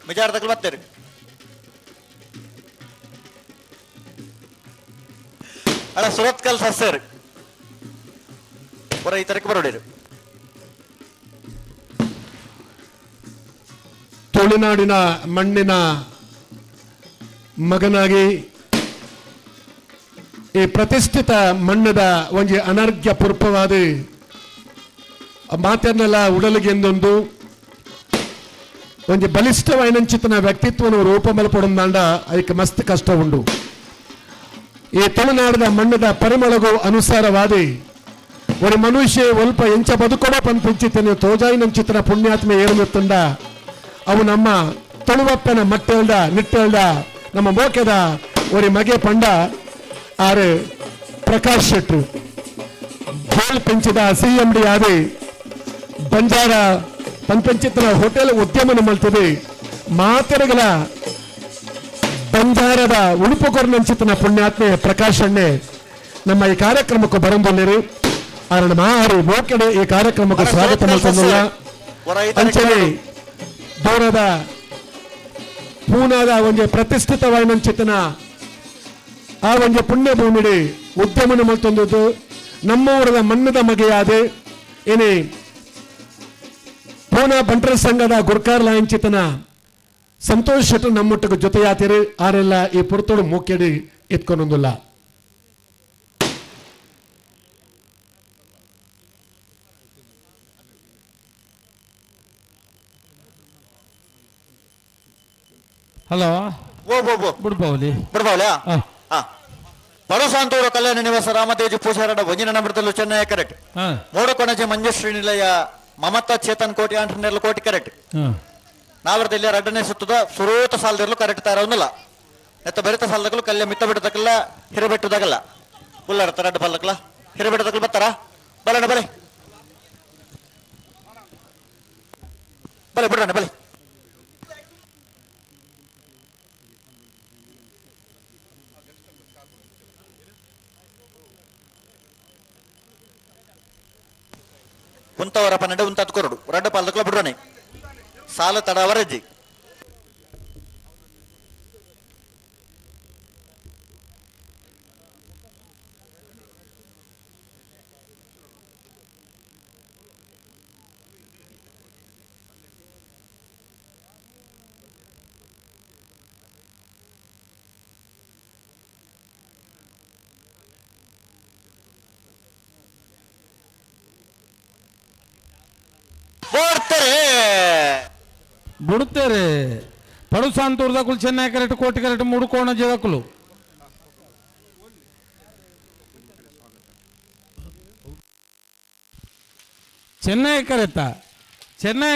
ಮಿಜಾರ್ ತಗಲು ಬತ್ತೇರು ಅಣ್ಣ ಸುರತ್ಕಲ್ ಸಸ್ಸೇರು ಬರ ಈ ತರಕ್ಕೆ ಬರೋಡೇರು ತುಳುನಾಡಿನ ಮಣ್ಣಿನ ಮಗನಾಗಿ ಈ ಪ್ರತಿಷ್ಠಿತ ಮಣ್ಣದ ಒಂಜಿ ಅನರ್ಘ್ಯ ಪೂರ್ಪವಾದ ಮಾತನ್ನೆಲ್ಲ ಉಡಲಿಗೆಂದೊಂದು ಒಂಜಿ ಬಲಿಷ್ಠವೈನಂಚಿತನ ವ್ಯಕ್ತಿತ್ವನು ರೂಪ ಮಲ್ಪಡೊಂದಾಂಡ ಅದಕ್ಕೆ ಮಸ್ತ್ ಕಷ್ಟ ಉಂಡು ಈ ತುಳುನಾಡಿನ ಮಣ್ಣದ ಪರಿಮಳಗೂ ಅನುಸಾರವಾದಿ ಒಂದು ಮನುಷ್ಯ ಒಲ್ಪ ಎಂಚ ಬದುಕೊಡ ಪಂಪಿಂಚಿತನ ತೋಜಾಯಿನಂಚಿತನ ಪುಣ್ಯಾತ್ಮೆ ಏರುತ್ತಂಡ ಅವು ನಮ್ಮ ತುಳುವಪ್ಪನ ಮಟ್ಟೆಲ್ದ ನಿಟ್ಟೆಲ್ದ ನಮ್ಮ ಮೋಕೆದ ஒரு ಮಗೆ ಪಂಡ ಆರು ಪ್ರಕಾಶ್ ಶೆಟ್ರು ಗೋಲ್ ಪೆಂಚಿದ CMD ಆದಿ ಬಂಜಾರ ಪಂಪಂಚಿತ್ರ ಹೋಟೆಲ್ ಉದ್ಯಮ ಮಲ್ತದೆ ಮಾತೆರಗಲ ಬಂಜಾರದ ಉಡುಪುಕೊರ್ನಂಚಿತನ ಪುಣ್ಯಾತ್ಮೆ ಪ್ರಕಾಶ್ ಅಣ್ಣೆ ನಮ್ಮ ಈ ಕಾರ್ಯಕ್ರಮಕ್ಕೆ ಬರಂದೊಳ್ಳಿರಿ ಆರಣ ಮಾರು ಮೋಕೆಡೆ ಈ ಕಾರ್ಯಕ್ರಮಕ್ಕೆ ಸ್ವಾಗತ ಮಾಡ್ಕೊಂಡಲ್ಲ ಅಂಚನೆ ದೂರದ ಪೂನಾದ ಒಂದು ಪ್ರತಿಷ್ಠಿತವಾಯಿನಂಚಿತನ ಆ ಒಂದು ಪುಣ್ಯ ಭೂಮಿಡಿ ಉದ್ಯಮನ ಮತ್ತೊಂದು ನಮ್ಮೂರದ ಮಣ್ಣದ ಮಗೆಯಾದೆ ಏನೇ ಪೂನಾ ಬಂಟರ ಸಂಘದ ಗುರ್ಕಾರ್ ಲಾಂಚಿತನ ಸಂತೋಷ್ ಶೆಟ್ಟರ್ ನಮ್ಮೊಟ್ಟಿಗೆ ಜೊತೆಯಾತಿರಿ ಆರೆಲ್ಲ ಈ ಪುರ್ತೋಡು ಮೂಕೆಡಿ ಎತ್ಕೊಂಡೊಂದಿಲ್ಲ ಹಲೋ ಬಿಡ್ಬಾವಲಿ ಪಡುಸಾಂತೂರು ಕಲ್ಯಾಣ ನಿವಾಸ ರಾಮತೇಜ ಪೂಜಾರಡ ವಂಜನ ನಂಬರದಲ್ಲೂ ಚೆನ್ನೈ ಕರೆಕ್ಟ್ ಮೂಡಕೊಣಜೆ ಮಂಜುಶ್ರೀ ನಿಲಯ ಮಮತಾ ಚೇತನ್ ಕೋಟಿ ಆಂಟರ್ನೆರ್ಲು ಕೋಟಿ ಕರೆಕ್ಟ್ ನಾವರದಲ್ಲಿ ರಡ್ಡನೆ ಸುತ್ತದ ಸುರೂತ ಸಾಲದಲ್ಲೂ ಕರೆಕ್ಟ್ ತಯಾರೊಂದಿಲ್ಲ ಎತ್ತ ಬೆರೆತ ಸಾಲದಕ್ಕಲು ಕಲ್ಯ ಮಿತ್ತ ಬಿಡದಕ್ಕಲ್ಲ ಹಿರಬೆಟ್ಟದಾಗಲ್ಲ ಉಳ್ಳಾಡತ್ತ ರಡ್ಡ ಪಲ್ಲಕ್ಕಲ್ಲ ಹಿರಬೆಟ್ಟದಕ್ಕಲು ಬರ್ತಾರ ಬಲಣ್ಣ ಬಲೆ ಬಲೆ ಬಿಡೋಣ ಬಲೆ ಉಂತವರ ಪನ್ನಡೆ ಉಂತ ಕೊರಡು ರಡ್ಡ ಪಾಲದಕ್ಕಲ ಬಿಡ್ರೋನೆ ಸಾಲ ತಡವರಜ್ಜಿ ಓಡ್ತಾರೆ ಬಿಡುತ್ತೇರೆ ಪಡುಸಾಂತೂರ್ದಕ್ಕಳು ಚೆನ್ನೈ ಕರೆಕ್ಟ್ ಕೋಟಿ ಕರೆಕ್ಟ್ ಮುಡುಕೋಣ ಜಗಕ್ಕಲು ಚೆನ್ನೈ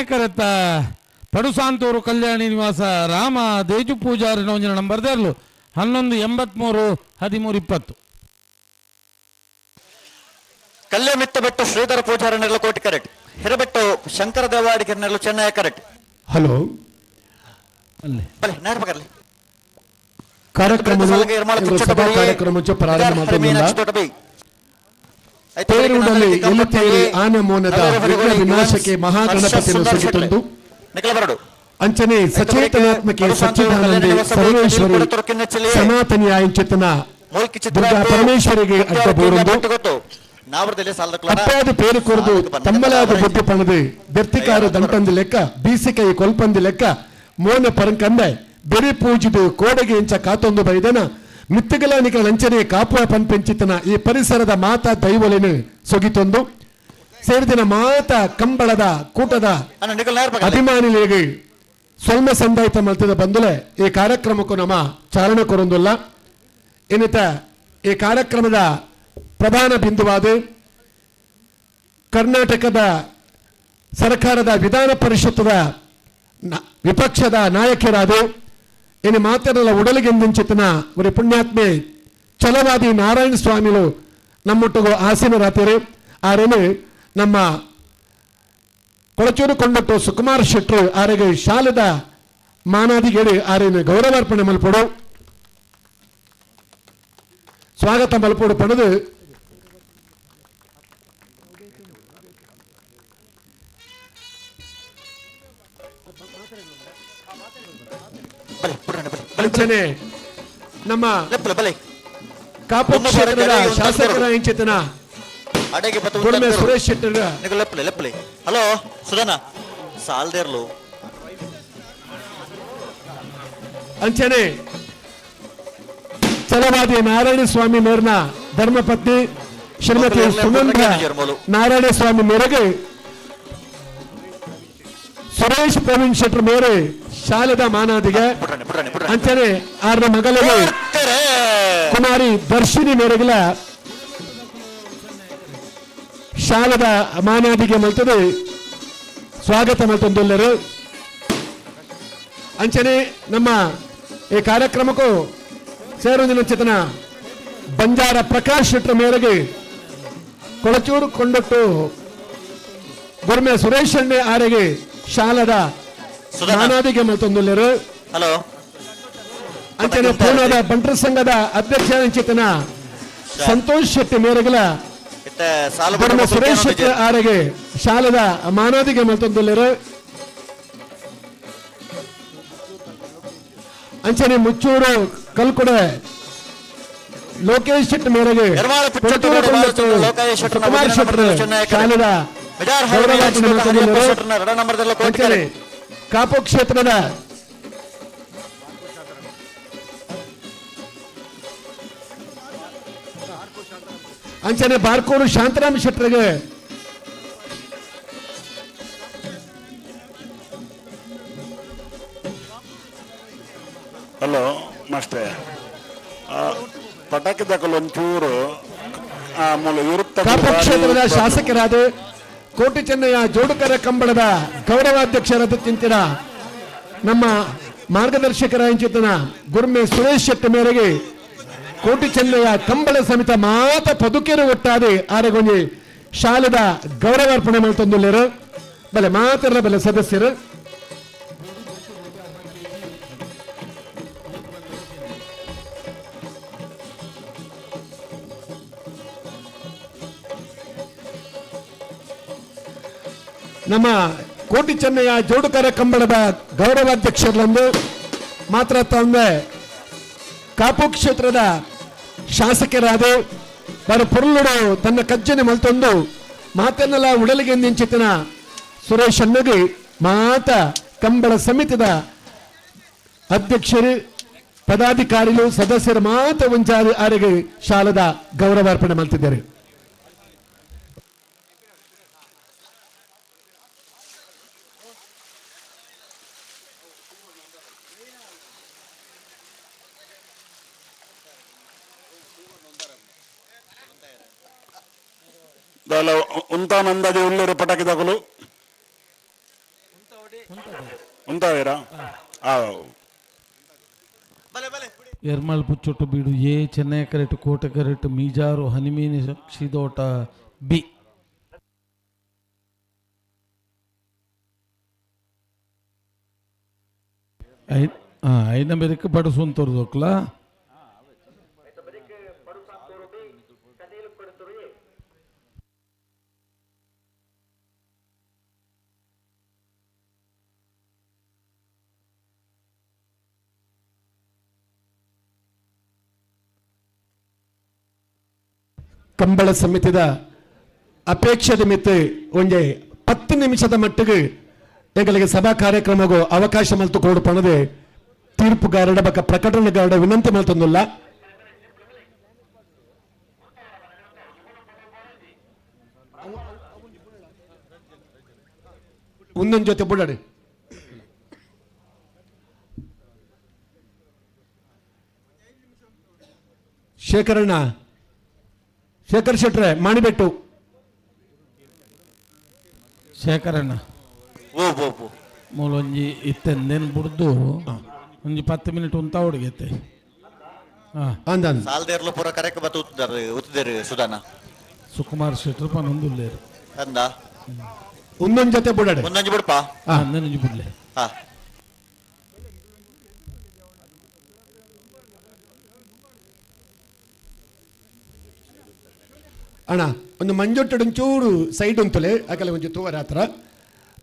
ಕರೆತ್ತ ಪಡುಸಾಂತೂರು ಕಲ್ಯಾಣಿ ನಿವಾಸ ರಾಮ ದೇಜು ಪೂಜಾರಿ ನೌಂಜಿನ ನಂಬರ್ ದೇರ್ಲು 1183 13 20 ಕಲ್ಲೆ ಮಿತ್ತಬೆಟ್ಟು ಶ್ರೀಧರ ಪೂಜಾರಿ ನೆರಳು ಕೋಟಿ ಕರೆಕ್ಟ್ ಹಿರಬೆಟ್ಟು ಶಂಕರ ದೇವಾಡಿಗೆ ನೆರಳು ಚೆನ್ನೈ ಕರೆಕ್ಟ್ ಹಲೋ ಕಾರ್ಯಕ್ರಮ ಪ್ರಾರಂಭ ತೇರುಡಲಿ ಎಲುತ್ತೇರಿ ಆನೆ ಮೋನದ ವಿಘ್ನ ವಿನಾಶಕ್ಕೆ ಮಹಾಗಣಪತಿಯನ್ನು ಸುಗಿತೊಂದು ಅಂಚನೆ ಸಚೇತನಾತ್ಮಕೆ ಸಚ್ಚಿದಾನಂದೆ ಸರ್ವೇಶ್ವರಿ ಸನಾತನಿಯಾಯಿಂಚಿತನ ದುರ್ಗಾ ಪರಮೇಶ್ವರಿಗೆ ಅಡ್ಡಬೋರುಂದು ಅಪ್ಪಾದ ಪೇರು ಕೊರದು ತಮ್ಮಲಾದ ಬುದ್ಧಿ ಪಣದು ಬೆರ್ತಿಕಾರು ದಂಟಂದು ಲೆಕ್ಕ ಬೀಸಿಕೈ ಕೊಲ್ಪಂದು ಲೆಕ್ಕ ಮೋನ ಪರಂಕಂದೆ ಬೆರಿ ಪೂಜಿದು ಕೋಡೆಗೆ ಇಂಚ ಕಾತೊಂದು ಬೈದನ ಮಿತ್ತಗಲಾನಿಕ ಲಂಚನೆ ಕಾಪುವ ಪಂಪೆಂಚಿತನ ಈ ಪರಿಸರದ ಮಾತಾ ದೈವಲಿನ ಸೊಗಿತೊಂದು ಸೇರಿದಿನ ಮಾತಾ ಕಂಬಳದ ಕೂಟದ ಅಭಿಮಾನಿಗಳಿಗೆ ಸೊಲ್ಮೆ ಸಂದಾಯಿತ ಮಲ್ತದ ಬಂದುಲೆ ಈ ಕಾರ್ಯಕ್ರಮಕ್ಕೂ ನಮ್ಮ ಚಾಲನೆ ಕೊರೊಂದಿಲ್ಲ ಇನ್ನಿತ ಈ ಕಾರ್ಯಕ್ರಮದ ಪ್ರಧಾನ ಬಿಂದುವಾದ ಕರ್ನಾಟಕದ ಸರ್ಕಾರದ ವಿಧಾನ ಪರಿಷತ್ತದ ವಿಪಕ್ಷದ ನಾಯಕರಾದ ಇನ್ನು ಮಾತನಾಡಲ ಉಡಲಿಗೆಂದಿನ ಒಂದು ಪುಣ್ಯಾತ್ಮೆ ಛಲವಾದಿ ನಾರಾಯಣ ಸ್ವಾಮಿಗಳು ನಮ್ಮೊಟ್ಟಿಗೂ ಆಸೀನರಾತಿರು ಆರೇನು ನಮ್ಮ ಕೊಳಚೂರು ಕೊಂಡಟ್ಟು ಸುಕುಮಾರ್ ಶೆಟ್ರು ಆರೆಗೆ ಶಾಲದ ಮಾನಾದಿಗೇಳಿ ಆರೇನು ಗೌರವಾರ್ಪಣೆ ಮಲ್ಪಡು ಸ್ವಾಗತ ಮಲ್ಪಡು ಪಡೆದು ಅಂಚನೆ ನಮ್ಮ ಕಾಪು ಕ್ಷೇತ್ರದ ಶಾಸಕರ ಇಂಚಿತನ ಗುರುಮೆ ಸುರೇಶ್ ಶೆಟ್ಟರ್ ಹಲೋ ಸುಧನ ಸಾಲ್ದೇರ್ಲು ಅಂಚನೆ ಛಲವಾದಿ ನಾರಾಯಣ ಸ್ವಾಮಿ ಮೇರ್ನ ಧರ್ಮಪತ್ನಿ ಶ್ರೀಮತಿ ಸುನಂದ ನಾರಾಯಣ ಸ್ವಾಮಿ ಮೇರೆಗೆ ಸುರೇಶ್ ಪ್ರವೀಣ್ ಶೆಟ್ಟರ್ ಮೇರೆ ಶಾಲದ ಮಾನಾದಿಗೆ ಅಂಚನೆ ಆರ್ನ ಮಗಲಿಗೆ ಕುಮಾರಿ ದರ್ಶಿನಿ ಮೇರೆಗಿಲ ಶಾಲದ ಮಾನಾದಿಗೆ ಮಲ್ತದೆ ಸ್ವಾಗತ ಮಲ್ತೊಂದುಲ್ಲರು ಅಂಚನೆ ನಮ್ಮ ಈ ಕಾರ್ಯಕ್ರಮಕ್ಕೂ ಸೇರುವುದಿನ ಚಿತನ ಬಂಜಾರ ಪ್ರಕಾಶ್ ಶೆಟ್ಟರ್ ಮೇರೆಗೆ ಕೊಳಚೂರು ಕೊಂಡಟ್ಟು ಗುರುಮೆ ಸುರೇಶ್ ಅಣ್ಣೆ ಆರೆಗೆ ಶಾಲದ ಮಾನಾದಿಗೆ ಮತ್ತೊಂದುಲ್ಲರು ಹಲೋ ಅಂಚನೆ ಪೂರ್ಣದ ಬಂಟರ ಸಂಘದ ಅಧ್ಯಕ್ಷ ಚಿತನ ಸಂತೋಷ್ ಶೆಟ್ಟಿ ಮೇರೆಗಲ ಗುರುಮೆ ಸುರೇಶ್ ಶೆಟ್ಟಿ ಆರೆಗೆ ಶಾಲದ ಮಾನಾದಿಗೆ ಮತ್ತೊಂದುಲ್ಲರು ಅಂಚನೆ ಮುಚ್ಚೂರು ಕಲ್ಕುಡೆ ಲೋಕೇಶ್ ಶೆಟ್ಟಿ ಮೇರೆಗೆ ಕುಮಾರ್ ಶೆಟ್ಟಿ ಶಾಲದ ಕಾಪು ಕ್ಷೇತ್ರದ ಅಂಚನೆ ಬಾರ್ಕೂರು ಶಾಂತರಾಮ್ ಶೆಟ್ಟರಿಗೆ ಹಲೋ ಮಾಸ್ಟರ್ ಪಟಾಕಿ ದಾಖಲು ಒಂಚೂರು ಕಾಪು ಕ್ಷೇತ್ರದ ಶಾಸಕರಾದ ಕೋಟಿ ಚೆನ್ನಯ್ಯ ಜೋಡುಕರ ಕಂಬಳದ ಗೌರವಾಧ್ಯಕ್ಷರಾದ ಚಿಂತಿನ ನಮ್ಮ ಮಾರ್ಗದರ್ಶಕರ ಚಿಂತನ ಗುರುಮೆ ಸುರೇಶ್ ಶೆಟ್ಟಿ ಮೇರೆಗೆ ಕೋಟಿ ಚೆನ್ನಯ್ಯ ಕಂಬಳ ಸಮಿತ ಮಾತ ಪದುಕೇರು ಒಟ್ಟಾದೆ ಆರೆಗೊಂಜಿ ಶಾಲದ ಗೌರವಾರ್ಪಣೆ ಮಾಡ್ತಂದುಲ್ಲರು ಬಲೆ ಮಾತರ ಬಲೆ ಸದಸ್ಯರು ನಮ್ಮ ಕೋಟಿ ಚೆನ್ನಯ್ಯ ಜೋಡುಕರ ಕಂಬಳದ ಗೌರವಾಧ್ಯಕ್ಷರಲ್ಲೊಂದು ಮಾತ್ರ ತಂದೆ ಕಾಪು ಕ್ಷೇತ್ರದ ಶಾಸಕರಾದ ಬರ ಪುರುಳುಡು ತನ್ನ ಕಜ್ಜನೆ ಮಲ್ತೊಂದು ಮಾತನ್ನೆಲ್ಲ ಉಡಲಿಗೆ ನಿಂಚಿತನ ಸುರೇಶ್ ಅನ್ನಗಿ ಮಾತ ಕಂಬಳ ಸಮಿತಿದ ಅಧ್ಯಕ್ಷರು ಪದಾಧಿಕಾರಿಗಳು ಸದಸ್ಯರು ಮಾತ ಒಂಚಾರಿ ಆರಿಗೆ ಶಾಲದ ಗೌರವಾರ್ಪಣೆ ಮಾಡ್ತಿದ್ದಾರೆ దానిలో ఉంతానందది ఉల్లూరు పటాకి దగులు ఉంటావేరా ಎರ್ಮಾಳ್ ಪುಚ್ಚೊಟ್ಟು ಬೀಡು ಎ ಚೆನ್ನೈ ಕರೆಟ್ ಕೋಟೆ ಕರೆಟ್ ಮೀಜಾರು ಹನಿಮೀನಿ ಶಿದೋಟ ಬಿ ಐದನೇ ಬೇರೆಕ್ಕೆ ಬಡಸುವಂತವ್ರದೋಕ್ಲಾ ಕಂಬಳ ಸಮಿತಿದ ಅಪೇಕ್ಷದ ಮಿತ್ತು ಒಂಜೆ 10 ನಿಮಿಷದ ಮಟ್ಟಿಗೆ ಎಗಳಿಗೆ ಸಭಾ ಕಾರ್ಯಕ್ರಮಗೂ ಅವಕಾಶ ಮಲ್ತು ಕೊಡು ಪಣದೆ ತೀರ್ಪುಗಾರಡ ಬಕ ಪ್ರಕಟಣೆಗಾರಡ ವಿನಂತಿ ಮಲ್ತೊಂದುಲ್ಲ ಒಂದೊಂದು ಜೊತೆ ಬುಡಡೆ ಶೇಖರ್ ಶೆಟ್ರೆ ಮಾಡಿಬಿಟ್ಟು ಶೇಖರಣ್ಣ ಮೂಲೊಂಜಿ ಇತ್ತೆಂದೇನು ಬಿಡ್ದು ಒಂಜಿ 10 ಮಿನಿಟ್ ಉಂತ ಹುಡುಗೈತೆ ಸಾಲ್ದೇರ್ಲು ಪೂರ ಕರೆಕ್ಟ್ ಬತ್ತು ಉತ್ತಿದ್ದಾರೆ ಸುಧಾನ ಸುಕುಮಾರ್ ಶೆಟ್ರು ಪನ್ನೊಂದುಲ್ಲೇರು ಅಂದ ಒಂದೊಂದು ಜೊತೆ ಬುಡಡೆ ಒಂದೊಂಜಿ ಬಿಡಪ್ಪ ಒಂದೊಂಜಿ ಬಿಡ್ಲೆ ಅಣ್ಣ ಒಂದು ಮಂಜೊಟ್ಟೊಂಚೂರು ಸೈಡ್ ಉಂತಲೆ ಆಕಲೆ ಒಂಜಿ ತೂವರೆ ಹತ್ರ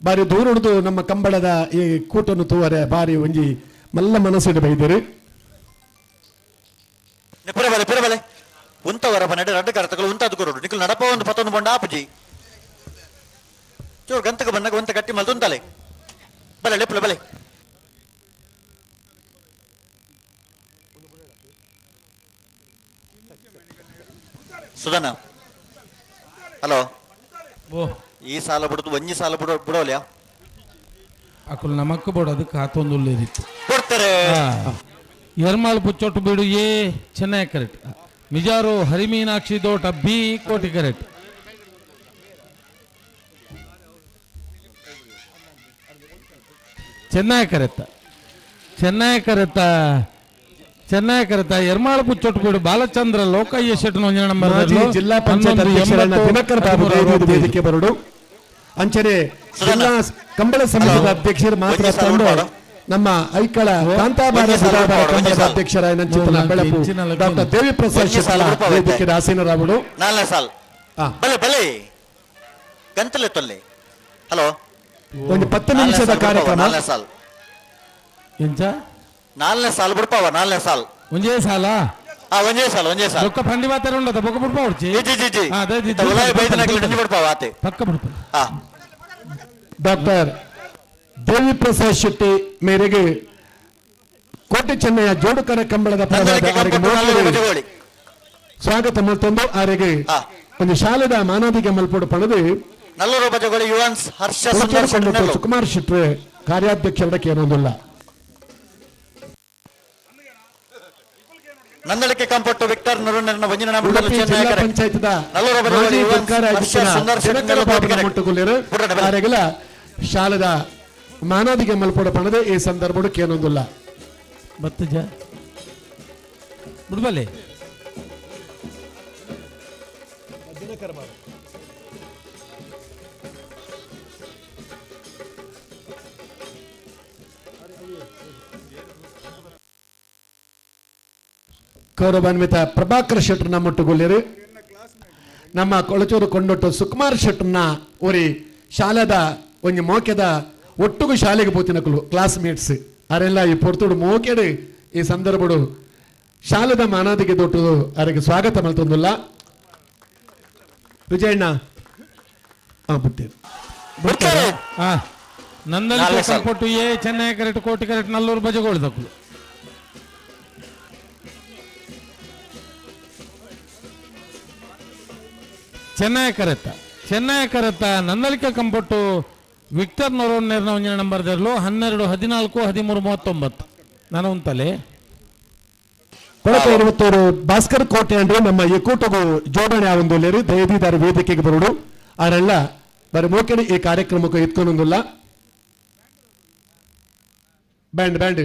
ಬಾರಿ ದೂರ ಹಿಡಿದು ನಮ್ಮ ಕಂಬಳದ ಈ ಕೂಟನ್ನು ತೂವರೆ ಬಾರಿ ಒಂಜಿ ಮಲ್ಲ ಮನಸ್ಸಿನ ಬೈದಿರಿ ಪುರಬಲೆ ಪುರಬಲೆ ಉಂತವರ ನಡೆ ರಡ್ಡು ಕರ್ತಗಳು ಉಂತಾದು ಕೊರೋಡು ನಿಖಲ್ ನಡಪ ಒಂದು 11 ಬೊಂಡ ಆಪುಜಿ ಚೂರು ಗಂತಕ ಬಂದಾಗ ಒಂತ ಗಟ್ಟಿ ಮಲ್ದುಂತಲೆ ಬಲೆ ಲೆಪ್ಪಲೆ ಬಲೆ ಸುಧಾನ ಹಲೋ ಈ ಸಾಲ ಬಿಡುದು ಒಂಜಿ ಸಾಲ ಬಿಡೋಲ್ಯಾ ಅಕುಲ್ ನಮಕ್ ಬಿಡೋದು ಕಾತೊಂದುಲ್ಲೇರಿತ್ತು ಕೊಡ್ತಾರೆ ಎರ್ಮಾಳ್ ಪುಚ್ಚೊಟ್ಟು ಬೀಡು ಎ ಚೆನ್ನೈ ಕರೆಕ್ಟ್ ಮಿಜಾರು ಹರಿಮೀನಾಕ್ಷಿ ದೋಟ B Koti correct Chennai correct Ermal Puchchottu Beedu Balachandra Lokayya ಶೆಟ್ನ ಒಂಜನ ನಂಬರ್ ಜಿಲ್ಲಾ ಪಂಚಾಯತ್ ಅಧ್ಯಕ್ಷರಾದ ದಿನಕರ್ ಬಾಬು ವೇದಿಕೆ ಬರೋಡು ಅಂಚನೆ ಜಿಲ್ಲಾ ಕಂಬಳ ಸಮಿತಿಯ ಅಧ್ಯಕ್ಷರು ಮಾತನಾಡಿಕೊಂಡು ನಮ್ಮ ಐಕಳ ಕಾಂತಾಬಾರ ಕಂಬಳದ ಅಧ್ಯಕ್ಷರಾದ ನಂಚಿತನ ಬೆಳಪು ಡಾಕ್ಟರ್ ದೇವಿ ಪ್ರಸಾದ್ ಶೆಟ್ಟಿ ವೇದಿಕೆ ಆಸೀನರಾಗುಡು 4ನೇ ಸಾಲ್ ಬಲೆ ಬಲೆ ಗಂತಲೆ ತೊಲ್ಲೆ ಹಲೋ ಒಂದು 10 ನಿಮಿಷದ ಕಾರ್ಯಕ್ರಮ 4ನೇ ಸಾಲ್ ಎಂಚ 4ನೇ ಸಾಲ್ ಬಿಡ್ಪಾವ 4ನೇ ಸಾಲ್ ಒಂದೇ ಸಾಲ ಒಂದೇ ಸಾಲ್ ಬೊಕ್ಕ ಪಂಡಿ ಮಾತಾರ ಉಂಡದ ಬೊಕ್ಕ ಬಿಡ್ಪಾ ಹೊಡ್ಚಿ ಬಿಡ್ಪಾವ ಆತೆ ಪಕ್ಕ ಬಿಡ್ಪಾ ಡಾಕ್ಟರ್ ದೇವಿ ಪ್ರಸಾದ್ ಶೆಟ್ಟಿ ಮೇರೆಗೆ ಕೋಟೆ ಚೆನ್ನೈಯ ಜೋಡುಕರ ಕಂಬಳದ ಸ್ವಾಗತ ಮಲ್ತೊಂದು ಆರೆಗೆ ಒಂದು ಶಾಲೆದ ಮಾನವಿಗೆ ಮಲ್ಪಡು ಪಡೆದು ನಲ್ಲೂರು ಬಜಗೋಳಿ ಯುವನ್ಸ್ ಹರ್ಷ ಸುಕುಮಾರ್ ಶೆಟ್ಟಿ ಕಾರ್ಯಾಧ್ಯಕ್ಷರಕ್ಕೆ ಏನೊಂದಿಲ್ಲ ನಂದಳಿಕೆ ಕಂಪಟ್ಟು ವಿಕ್ಟರ್ ನರುಣನ ವಂಜನ ಜಿಲ್ಲಾ ಪಂಚಾಯತ್ದ ಆರೆಗಲ ಶಾಲೆದ ಮಾನವಿಗೆ ಮಲ್ಪಡ ಪಣದೆ ಈ ಸಂದರ್ಭ ಏನೊಂದಿಲ್ಲ ಬತ್ತಜ ಬಿಡ್ಬಲೆ ಗೌರವಾನ್ವಿತ ಪ್ರಭಾಕರ್ ಶೆಟ್ರ್ ನಮ್ಮೊಟ್ಟುಗೊಳ್ಳಿರು ನಮ್ಮ ಕೊಳಚೂರು ಕೊಂಡೊಟ್ಟು ಸುಕುಮಾರ್ ಶೆಟ್ರನ್ನ ಒರಿ ಶಾಲೆದ ಒಂದು ಮೋಕೆದ ಒಟ್ಟುಗು ಶಾಲೆಗೆ ಪೋತಿನಕಲು ಕ್ಲಾಸ್ಮೇಟ್ಸ್ ಅರೆಲ್ಲ ಈ ಪೊರ್ತುಡು ಮೋಕೆಡು ಈ ಸಂದರ್ಭಡು ಶಾಲೆದ ಮಾನಾದಿಗೆ ದೊಟ್ಟುದು ಅವರಿಗೆ ಸ್ವಾಗತ ಮಲ್ತೊಂದಿಲ್ಲ ವಿಜಯಣ್ಣ ಬಿಡ್ತೇನೆ ನಂದಲ್ಲಿ ಕೊಟ್ಟು A Chennai correct Koti correct Nallur ಬಜೆಗೊಳ್ದಕ್ಕಳು ಚೆನ್ನೈ ಕರೆತ ನಂದಲಿಕೆ ಕಂಪಟ್ಟು ವಿಕ್ಟರ್ ನೊರೋನ್ನೇರ್ನ ಒಂಜನ ನಂಬರ್ 12 14 13 13 39 ನಾನು ಉಂತಲೆ ಕೊಳಕ ಇರುವತ್ತೂರು ಭಾಸ್ಕರ್ ಕೋಟೆ ಅಂದ್ರೆ ನಮ್ಮ ಈ ಕೂಟಗೂ ಜೋಡಣೆ ಆವೊಂದುಲ್ಲೇರು ದಯದಿದ್ದಾರೆ ವೇದಿಕೆಗೆ ಬರುಡು ಅವರೆಲ್ಲ ಬರೀ ಮೋಕೆಣಿ ಈ ಕಾರ್ಯಕ್ರಮಕ್ಕೆ ಇತ್ಕೊಂಡೊಂದಿಲ್ಲ ಬ್ಯಾಂಡ್ ಬ್ಯಾಂಡ್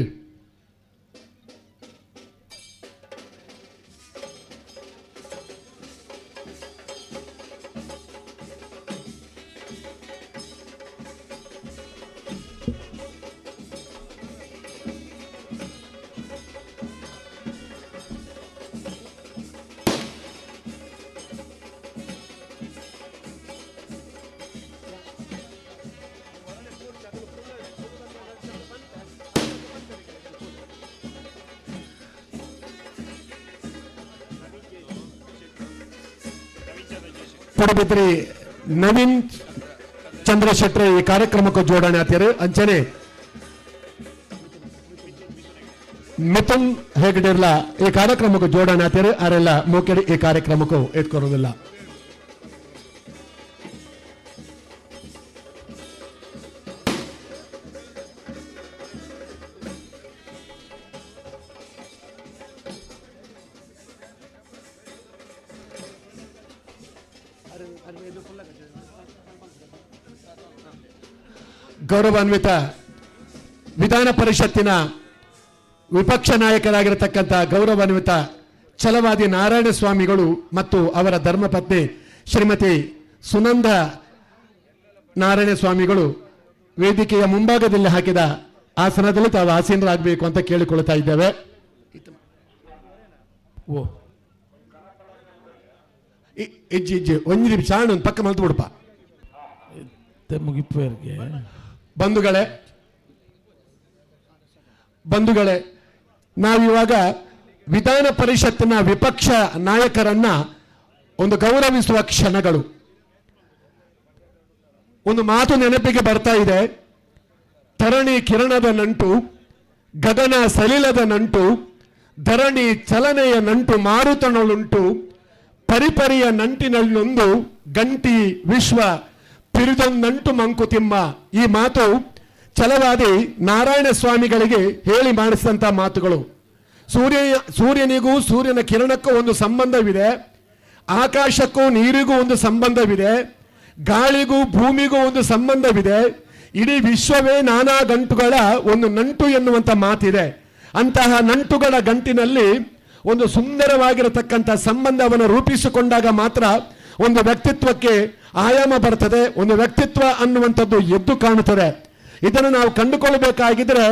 ಪಡುಬಿದ್ರಿ ನವೀನ್ ಚಂದ್ರಶೆಟ್ಟಿ ಈ ಕಾರ್ಯಕ್ರಮಕ್ಕೂ ಜೋಡಣೆ ಆತ್ಯಾರು ಅಂಚನೆ ಮಿಥುನ್ ಹೆಗ್ಡೆರ್ಲ ಈ ಕಾರ್ಯಕ್ರಮಕ್ಕೂ ಜೋಡಣೆ ಆತ್ಯಾರು ಅವರೆಲ್ಲ ಮೋಕೆಡಿ ಈ ಕಾರ್ಯಕ್ರಮಕ್ಕೂ ಎತ್ಕೊರೋದಿಲ್ಲ. ಗೌರವಾನ್ವಿತ ವಿಧಾನ ಪರಿಷತ್ತಿನ ವಿಪಕ್ಷ ನಾಯಕರಾಗಿರತಕ್ಕಂಥ ಗೌರವಾನ್ವಿತ ಛಲವಾದಿ ನಾರಾಯಣ ಸ್ವಾಮಿಗಳು ಮತ್ತು ಅವರ ಧರ್ಮಪತ್ನಿ ಶ್ರೀಮತಿ ಸುನಂದ ನಾರಾಯಣ ಸ್ವಾಮಿಗಳು ವೇದಿಕೆಯ ಮುಂಭಾಗದಲ್ಲಿ ಹಾಕಿದ ಆಸನದಲ್ಲಿ ತಾವು ಆಸೀನರಾಗಬೇಕು ಅಂತ ಕೇಳಿಕೊಳ್ತಾ ಇದ್ದೇವೆ. ಓ ಇಜ್ಜಿ ಇಜ್ಜಿ ಒಂದು ನಿಮಿಷ ಒಂದು ಪಕ್ಕ ಮಲ್ತು ಬಿಡಪ್ಪ. ಬಂಧುಗಳೇ ನಾವಿವಾಗ ವಿಧಾನ ಪರಿಷತ್ತಿನ ವಿಪಕ್ಷ ನಾಯಕರನ್ನ ಒಂದು ಗೌರವಿಸುವ ಕ್ಷಣಗಳು. ಒಂದು ಮಾತು ನೆನಪಿಗೆ ಬರ್ತಾ ಇದೆ. ತರಣಿ ಕಿರಣದ ನಂಟು, ಗಗನ ಸಲಿಲದ ನಂಟು, ಧರಣಿ ಚಲನೆಯ ನಂಟು ಮಾರುತನಳುಂಟು, ಪರಿಪರಿಯ ನಂಟಿನಲ್ಲೊಂದು ಗಂಟಿ ವಿಶ್ವ ಪಿರಿದೊಂದಂಟು ಮಂಕುತಿಮ್ಮ. ಈ ಮಾತು ಛಲವಾದಿ ನಾರಾಯಣ ಸ್ವಾಮಿಗಳಿಗೆ ಹೇಳಿ ಮಾಡಿಸಿದಂಥ ಮಾತುಗಳು. ಸೂರ್ಯನಿಗೂ ಸೂರ್ಯನ ಕಿರಣಕ್ಕೂ ಒಂದು ಸಂಬಂಧವಿದೆ, ಆಕಾಶಕ್ಕೂ ನೀರಿಗೂ ಒಂದು ಸಂಬಂಧವಿದೆ, ಗಾಳಿಗೂ ಭೂಮಿಗೂ ಒಂದು ಸಂಬಂಧವಿದೆ, ಇಡೀ ವಿಶ್ವವೇ ನಾನಾ ಗಂಟುಗಳ ಒಂದು ನಂಟು ಎನ್ನುವಂಥ ಮಾತಿದೆ. ಅಂತಹ ನಂಟುಗಳ ಗಂಟಿನಲ್ಲಿ ಒಂದು ಸುಂದರವಾಗಿರತಕ್ಕಂಥ ಸಂಬಂಧವನ್ನು ರೂಪಿಸಿಕೊಂಡಾಗ ಮಾತ್ರ ಒಂದು ವ್ಯಕ್ತಿತ್ವಕ್ಕೆ ಆಯಾಮ ಬರ್ತದೆ, ಒಂದು ವ್ಯಕ್ತಿತ್ವ ಅನ್ನುವಂಥದ್ದು ಎದ್ದು ಕಾಣುತ್ತದೆ. ಇದನ್ನು ನಾವು ಕಂಡುಕೊಳ್ಳಬೇಕಾಗಿದ್ರೆ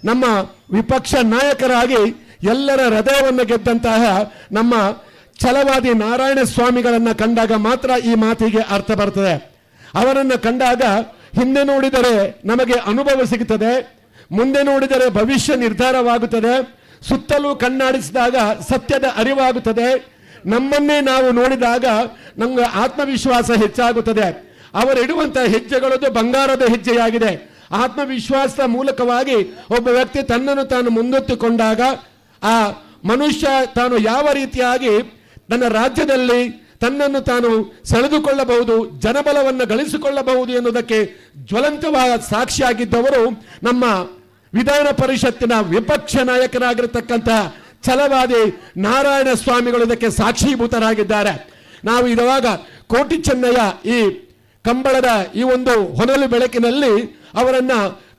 ನಮ್ಮ ವಿಪಕ್ಷ ನಾಯಕರಾಗಿ ಎಲ್ಲರ ಹೃದಯವನ್ನು ಗೆದ್ದಂತಹ ನಮ್ಮ ಛಲವಾದಿ ನಾರಾಯಣ ಸ್ವಾಮಿಗಳನ್ನು ಕಂಡಾಗ ಮಾತ್ರ ಈ ಮಾತಿಗೆ ಅರ್ಥ ಬರ್ತದೆ. ಅವರನ್ನು ಕಂಡಾಗ ಹಿಂದೆ ನೋಡಿದರೆ ನಮಗೆ ಅನುಭವ ಸಿಗುತ್ತದೆ, ಮುಂದೆ ನೋಡಿದರೆ ಭವಿಷ್ಯ ನಿರ್ಧಾರವಾಗುತ್ತದೆ, ಸುತ್ತಲೂ ಕಣ್ಣಾಡಿಸಿದಾಗ ಸತ್ಯದ ಅರಿವಾಗುತ್ತದೆ, ನಮ್ಮನ್ನೇ ನಾವು ನೋಡಿದಾಗ ನಮ್ಗೆ ಆತ್ಮವಿಶ್ವಾಸ ಹೆಚ್ಚಾಗುತ್ತದೆ. ಅವರಿಡುವಂತಹ ಹೆಜ್ಜೆಗಳದು ಬಂಗಾರದ ಹೆಜ್ಜೆಯಾಗಿದೆ. ಆತ್ಮವಿಶ್ವಾಸದ ಮೂಲಕವಾಗಿ ಒಬ್ಬ ವ್ಯಕ್ತಿ ತನ್ನನ್ನು ತಾನು ಮುಂದೊತ್ತುಕೊಂಡಾಗ ಆ ಮನುಷ್ಯ ತಾನು ಯಾವ ರೀತಿಯಾಗಿ ನನ್ನ ರಾಜ್ಯದಲ್ಲಿ ತನ್ನನ್ನು ತಾನು ಸೆಳೆದುಕೊಳ್ಳಬಹುದು, ಜನಬಲವನ್ನು ಗಳಿಸಿಕೊಳ್ಳಬಹುದು ಎನ್ನುವುದಕ್ಕೆ ಜ್ವಲಂತವಾದ ಸಾಕ್ಷಿಯಾಗಿದ್ದವರು ನಮ್ಮ ವಿಧಾನ ಪರಿಷತ್ತಿನ ವಿಪಕ್ಷ ನಾಯಕರಾಗಿರತಕ್ಕಂತಹ ಛಲವಾದಿ ನಾರಾಯಣ ಸ್ವಾಮಿಗಳು ಇದಕ್ಕೆ ಸಾಕ್ಷೀಭೂತರಾಗಿದ್ದಾರೆ. ನಾವು ಇರುವಾಗ ಕೋಟಿ ಚೆನ್ನಯ್ಯ ಈ ಕಂಬಳದ ಈ ಒಂದು ಹೊನಲು ಬೆಳಕಿನಲ್ಲಿ ಅವರನ್ನ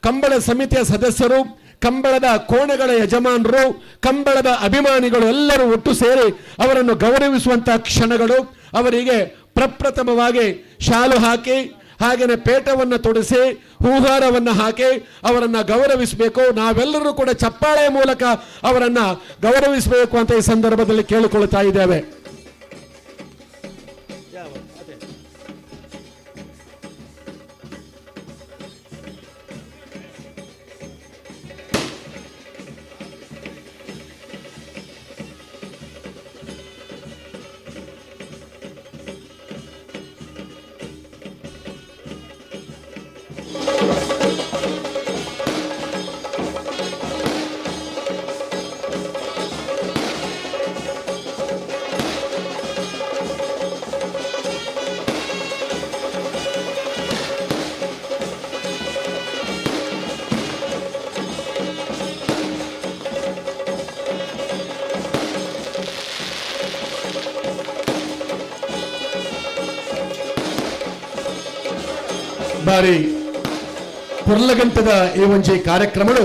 ಕಂಬಳ ಸಮಿತಿಯ ಸದಸ್ಯರು, ಕಂಬಳದ ಕೋಣಗಳ ಯಜಮಾನರು, ಕಂಬಳದ ಅಭಿಮಾನಿಗಳು ಎಲ್ಲರೂ ಒಟ್ಟು ಸೇರಿ ಅವರನ್ನು ಗೌರವಿಸುವಂತಹ ಕ್ಷಣಗಳು. ಅವರಿಗೆ ಪ್ರಪ್ರಥಮವಾಗಿ ಶಾಲು ಹಾಕಿ ಹಾಗೆಯೇ ಪೇಟವನ್ನು ತೊಡಿಸಿ ಹೂಹಾರವನ್ನು ಹಾಕಿ ಅವರನ್ನು ಗೌರವಿಸಬೇಕು. ನಾವೆಲ್ಲರೂ ಕೂಡ ಚಪ್ಪಾಳೆಯ ಮೂಲಕ ಅವರನ್ನು ಗೌರವಿಸಬೇಕು ಅಂತ ಈ ಸಂದರ್ಭದಲ್ಲಿ ಕೇಳಿಕೊಳ್ತಾ ಇದ್ದೇವೆ. ಬಾರಿ ಪುರ್ಲಗಂಟದ ಈ ಒಂಜಿ ಕಾರ್ಯಕ್ರಮಡು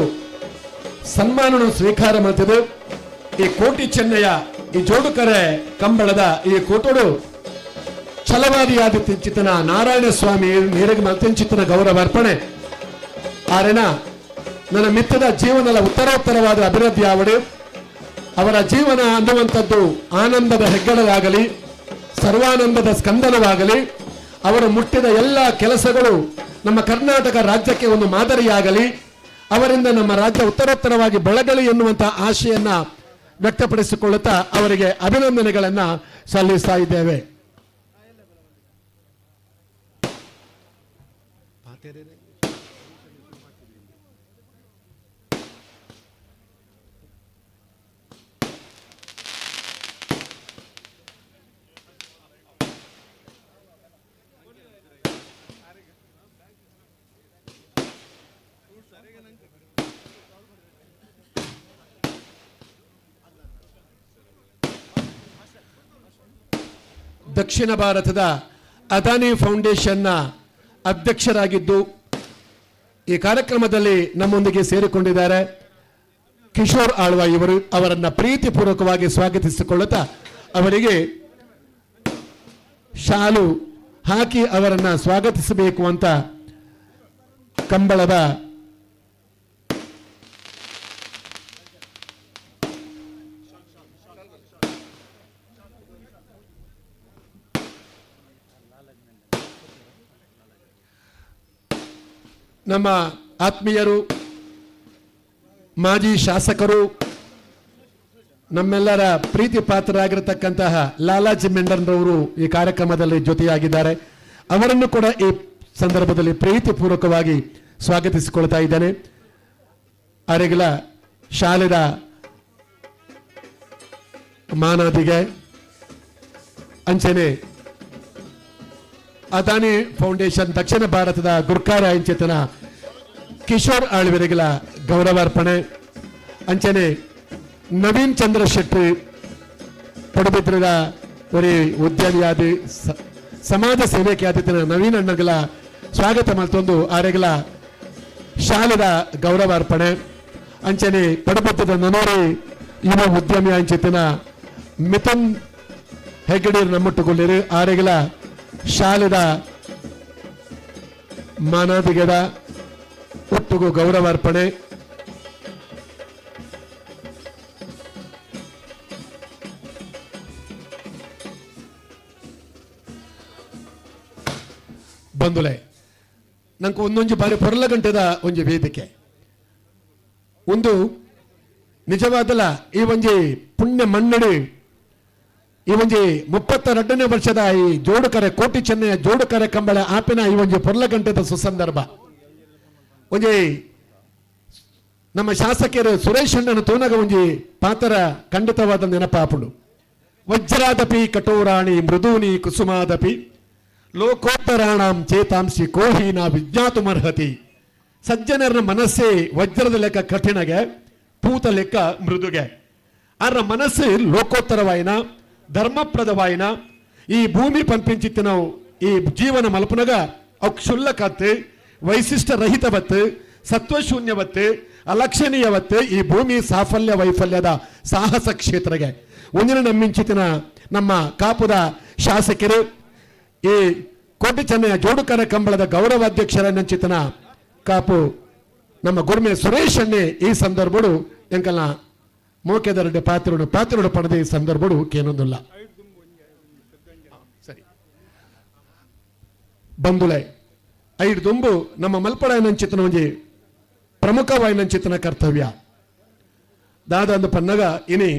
ಸನ್ಮಾನನು ಸ್ವೀಕಾರ ಮಾಡ್ತಿದ್ದು ಈ ಕೋಟಿ ಚೆನ್ನಯ್ಯ ಈ ಜೋಡುಕರೆ ಕಂಬಳದ ಈ ಕೂಟೋಡು ಛಲವಾದಿಯಾದ ತಿಂಚಿತನ ನಾರಾಯಣ ಸ್ವಾಮಿ ನೀರಿಗೆ ಮಲ್ತಿಂಚಿತನ ಗೌರವ ಅರ್ಪಣೆ ಆರೆನ ನನ್ನ ಮಿತ್ತದ ಜೀವನದ ಉತ್ತರೋತ್ತರವಾದ ಅಭಿವೃದ್ಧಿ ಆವಡು ಅವರ ಜೀವನ ಅನ್ನುವಂಥದ್ದು ಆನಂದದ ಹೆಗ್ಗಳವಾಗಲಿ ಸರ್ವಾನಂದದ ಸ್ಕಂದನವಾಗಲಿ ಅವರು ಮುಟ್ಟಿದ ಎಲ್ಲ ಕೆಲಸಗಳು ನಮ್ಮ ಕರ್ನಾಟಕ ರಾಜ್ಯಕ್ಕೆ ಒಂದು ಮಾದರಿಯಾಗಲಿ ಅವರಿಂದ ನಮ್ಮ ರಾಜ್ಯ ಉತ್ತರೋತ್ತರವಾಗಿ ಬೆಳಗಲಿ ಎನ್ನುವಂತಹ ಆಶೆಯನ್ನ ವ್ಯಕ್ತಪಡಿಸಿಕೊಳ್ಳುತ್ತಾ ಅವರಿಗೆ ಅಭಿನಂದನೆಗಳನ್ನ ಸಲ್ಲಿಸ್ತಾ ಇದ್ದೇವೆ. ದಕ್ಷಿಣ ಭಾರತದ ಅದಾನಿ ಫೌಂಡೇಶನ್ನ ಅಧ್ಯಕ್ಷರಾಗಿದ್ದು ಈ ಕಾರ್ಯಕ್ರಮದಲ್ಲಿ ನಮ್ಮೊಂದಿಗೆ ಸೇರಿಕೊಂಡಿದ್ದಾರೆ ಕಿಶೋರ್ ಆಳ್ವ ಇವರು. ಅವರನ್ನ ಪ್ರೀತಿಪೂರ್ವಕವಾಗಿ ಸ್ವಾಗತಿಸಿಕೊಳ್ಳುತ್ತಾ ಅವರಿಗೆ ಶಾಲು ಹಾಕಿ ಅವರನ್ನ ಸ್ವಾಗತಿಸಬೇಕು ಅಂತ ಕಂಬಳದ ನಮ್ಮ ಆತ್ಮೀಯರು ಮಾಜಿ ಶಾಸಕರು ನಮ್ಮೆಲ್ಲರ ಪ್ರೀತಿ ಪಾತ್ರರಾಗಿರತಕ್ಕಂತಹ ಲಾಲಾಜಿ ಮೆಂಡನ್ರವರು ಈ ಕಾರ್ಯಕ್ರಮದಲ್ಲಿ ಜೊತೆಯಾಗಿದ್ದಾರೆ. ಅವರನ್ನು ಕೂಡ ಈ ಸಂದರ್ಭದಲ್ಲಿ ಪ್ರೀತಿಪೂರ್ವಕವಾಗಿ ಸ್ವಾಗತಿಸಿಕೊಳ್ತಾ ಇದ್ದೇನೆ. ಅರೆಗಲ ಶಾಲೆದ ಮಾನದಿಗೆ ಅಂಚನೆ ಅದಾನಿ ಫೌಂಡೇಶನ್ ದಕ್ಷಿಣ ಭಾರತದ ಗುರ್ಕಾರ ಅಂಚೆತನ ಕಿಶೋರ್ ಆಳ್ವೆರೆಗಳ ಗೌರವಾರ್ಪಣೆ ಅಂಚನೆ ನವೀನ್ ಚಂದ್ರ ಶೆಟ್ಟಿ ಪಡುಬಿದ್ರದ ஒரு ಉದ್ಯಮಿಯಾದ ಸಮಾಜ ಸೇವೆಗೆ ಆದಿತ್ಯನ ನವೀನ್ ಅಣ್ಣಗಳ ಸ್ವಾಗತ ಮತ್ತೊಂದು ಆರೆಗಳ ಶಾಲೆದ ಗೌರವಾರ್ಪಣೆ ಅಂಚನೆ ಪಡುಬಿದ್ರದ ನನೋರಿ ಯುವ ಉದ್ಯಮಿ ಅಂಚೆತನ ಮಿಥುನ್ ಹೆಗ್ಗಡೀರ್ ನಮ್ಮೊಟ್ಟುಕೊಳ್ಳಿರು ಆರೆಗಳ ಶಾಲೆದ ಮಾನವಿಗದ ಒಟ್ಟುಗು ಗೌರವಾರ್ಪಣೆ ಬಂದುಲೆ ನಂಗೆ ಒಂದೊಂದು ಬಾರಿ ಪೊರ್ಲಗಂಟೆದ ಒಂದು ವೇದಿಕೆ ಒಂದು ನಿಜವಾದಲ್ಲ ಈ ಒಂಜಿ ಪುಣ್ಯ ಮಣ್ಣಡಿ ಈ ಒಂಜಿ 32ನೇ ವರ್ಷದ ಈ ಜೋಡುಕರೆ ಕೋಟಿ ಚೆನ್ನಯ್ಯ ಜೋಡುಕರೆ ಕಂಬಳ ಆಪಿನ ಈ ಒಂಜಿ ಪೊರ್ಲಗಂಟೆದ ಸುಸಂದರ್ಭ ಒಂಜಿ ನಮ್ಮ ಶಾಸಕರು ಸುರೇಶ್ ಅಣ್ಣನ ತೂನಗ ಒಂಜಿ ಪಾತ್ರ ಖಂಡಿತವಾದ ನೆನಪಾಪುಡು ವಜ್ರಾದಪಿ ಕಠೋರಾಣಿ ಮೃದೂನಿ ಕುಸುಮಾದಪಿ ಲೋಕೋತ್ತರಾಣಾಂ ಚೇತಾಂಸಿ ಕೋಹೀನ ವಿಜ್ಞಾತುಮರ್ಹತಿ ಸಜ್ಜನರ ಮನಸ್ಸೇ ವಜ್ರದ ಲೆಕ್ಕ ಕಠಿಣಗೆ ಪೂತ ಲೆಕ್ಕ ಮೃದುಗೆ ಅರ ಮನಸ್ಸು ಲೋಕೋತ್ತರವಾಯಿನ ಧರ್ಮಪ್ರದವಾಯಿನ ಈ ಭೂಮಿ ಪಂಪಿಂಚಿತ್ತು ನಾವು ಈ ಜೀವನ ಮಲ್ಪನಗ ಕ್ಷುಲ್ಲಕತ್ತು ವೈಶಿಷ್ಟ್ಯ ರಹಿತವತ್ತು ಸತ್ವಶೂನ್ಯವತ್ತು ಅಲಕ್ಷಣೀಯವತ್ತು ಈ ಭೂಮಿ ಸಾಫಲ್ಯ ವೈಫಲ್ಯದ ಸಾಹಸ ಕ್ಷೇತ್ರಗೆ ಒಂದಿನ ನಮ್ಮಿಂಚಿತಿನ ನಮ್ಮ ಕಾಪುದ ಶಾಸಕರು ಈ ಕೋಟಿ ಚೆನ್ನಯ್ಯ ಜೋಡುಕರೆ ಕಂಬಳದ ಗೌರವಾಧ್ಯಕ್ಷರನ್ನಂಚಿತನ ಕಾಪು ನಮ್ಮ ಗುರ್ಮೆ ಸುರೇಶ್ ಅಣ್ಣೆ ಈ ಸಂದರ್ಭಡು ಎಂಕಲ್ನ ಮೋಕೆದರಡೆ ಪಾತ್ರೋಡು ಪಡೆದ ಈ ಸಂದರ್ಭಡು ಕೇನೊಂದಿಲ್ಲ ಸರಿ ಬಂದುಲೆ ಐದು ದುಂಬು ನಮ್ಮ ಮಲ್ಪಡ ನಂಚಿತನ ಒಂಜಿ ಪ್ರಮುಖವಾಯಿನಂಚಿತನ ಕರ್ತವ್ಯ ದಾದಂದು ಪನ್ನಗ ಇನಿ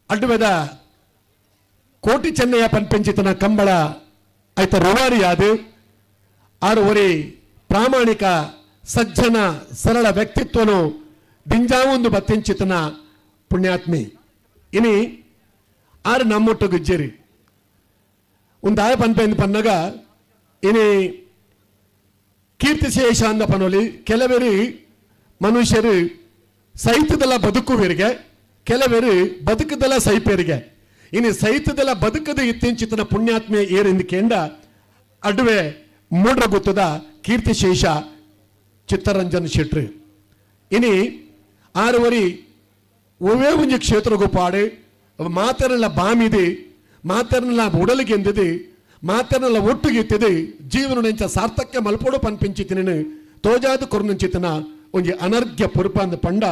ಅಡ್ಡುವೆದ ಕೋಟಿ ಚೆನ್ನಯ್ಯ ಪನ್ಪೆಂಚಿತನ ಕಂಬಳ ಆಯ್ತ ರುವಾರಿಯಾದು ಆರು ಒರಿ ಪ್ರಾಮಾಣಿಕ ಸಜ್ಜನ ಸರಳ ವ್ಯಕ್ತಿತ್ವನು ದಿಂಜಾವೊಂದು ಬತ್ತಿಂಚಿತನ ಪುಣ್ಯಾತ್ಮಿ ಇನಿ ಆರು ನಮ್ಮೊಟ್ಟು ಗುಜ್ಜರಿ ಒಂದಾಯ ಪನ್ಪೆಂದು ಪನ್ನಗ ಇನಿ ಕೀರ್ತಿಶೇಷ ಅಂದ ಪನೋಲಿ ಕೆಲವರು ಮನುಷ್ಯರು ಸಹಿತದಲ್ಲ ಬದುಕುವರಿಗೆ ಕೆಲವರು ಬದುಕದಲ್ಲ ಸೈಪೇರಿಗೆ ಇನ್ನು ಸಹಿತದಲ್ಲ ಬದುಕದ ಇತ್ತೀಂಚಿತನ ಪುಣ್ಯಾತ್ಮೆ ಏರೆಂದು ಕೇಂದ್ರ ಅಡುವೆ ಮೂಡ್ರಗುತ್ತದ ಕೀರ್ತಿಶೇಷ ಚಿತ್ತರಂಜನ್ ಶೆಟ್ಟಿ ಇನಿ ಆರುವರಿ ಒವೇ ಒಂಜಿ ಕ್ಷೇತ್ರಗೂ ಪಾಡೆ ಮಾತರೆಲ್ಲ ಬಾಮಿದೆ ಮಾತರೆಲ್ಲ ಉಡಲಿಗೆಂದಿದೆ ಮಾತರೆಲ್ಲ ಒಟ್ಟುಗೆತ್ತಿದೆ ಜೀವನ ನೆಂಚ ಸಾರ್ಥಕ್ಯ ಮಲ್ಪೋಡು ಪನ್ಪಿಂಚಿತಿನ ತೋಜಾದು ಕೊರ್ನುಂಚಿತನ ಒಂಜಿ ಅನರ್ಘ್ಯ ಪುರುಪಂದ ಪಂಡ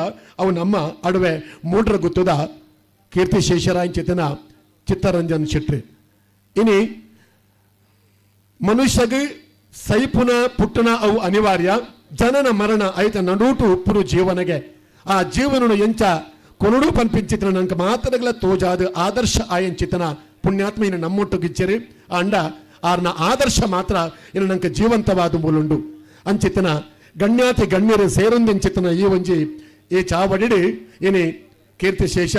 ಅವು ನಮ್ಮ ಅಡುವೆ ಮೂಡ್ರಗುತ್ತದ ಕೀರ್ತಿಶೇಷರಾಂಚಿತನ ಚಿತ್ತರಂಜನ್ ಶೆಟ್ಟಿ ಇನಿ ಮನುಷ್ಯಗೆ ಸೈಪುನ ಪುಟ್ಟನ ಅವು ಅನಿವಾರ್ಯ ಜನನ ಮರಣ ಐತ ನಡೂಟು ಪುರು ಜೀವನಗೆ ಆ ಜೀವನ ಎಂಚ ಕೊನಡು ಪನ್ಪಿಂಚಿತನ ನಂಗೆ ಮಾತರಗಳ ತೋಜಾದ ಆದರ್ಶ ಆಯಂಚಿತನ ಪುಣ್ಯಾತ್ಮ ಇನ್ನು ನಮ್ಮೊಟ್ಟುಗಿಚ್ಚರಿ ಆ ಅಂಡ ಆರ್ನ ಆದರ್ಶ ಮಾತ್ರ ಇನ್ನು ನಂಗೆ ಜೀವಂತವಾದ ಮೂಲುಂಡು ಅಂಚಿತನ ಗಣ್ಯಾತಿ ಗಣ್ಯರು ಸೇರೊಂದಿಂಚಿತನ ಈ ಒಂಜಿ ಈ ಚಾವಡಿಡಿ ಏನೇ ಕೀರ್ತಿಶೇಷ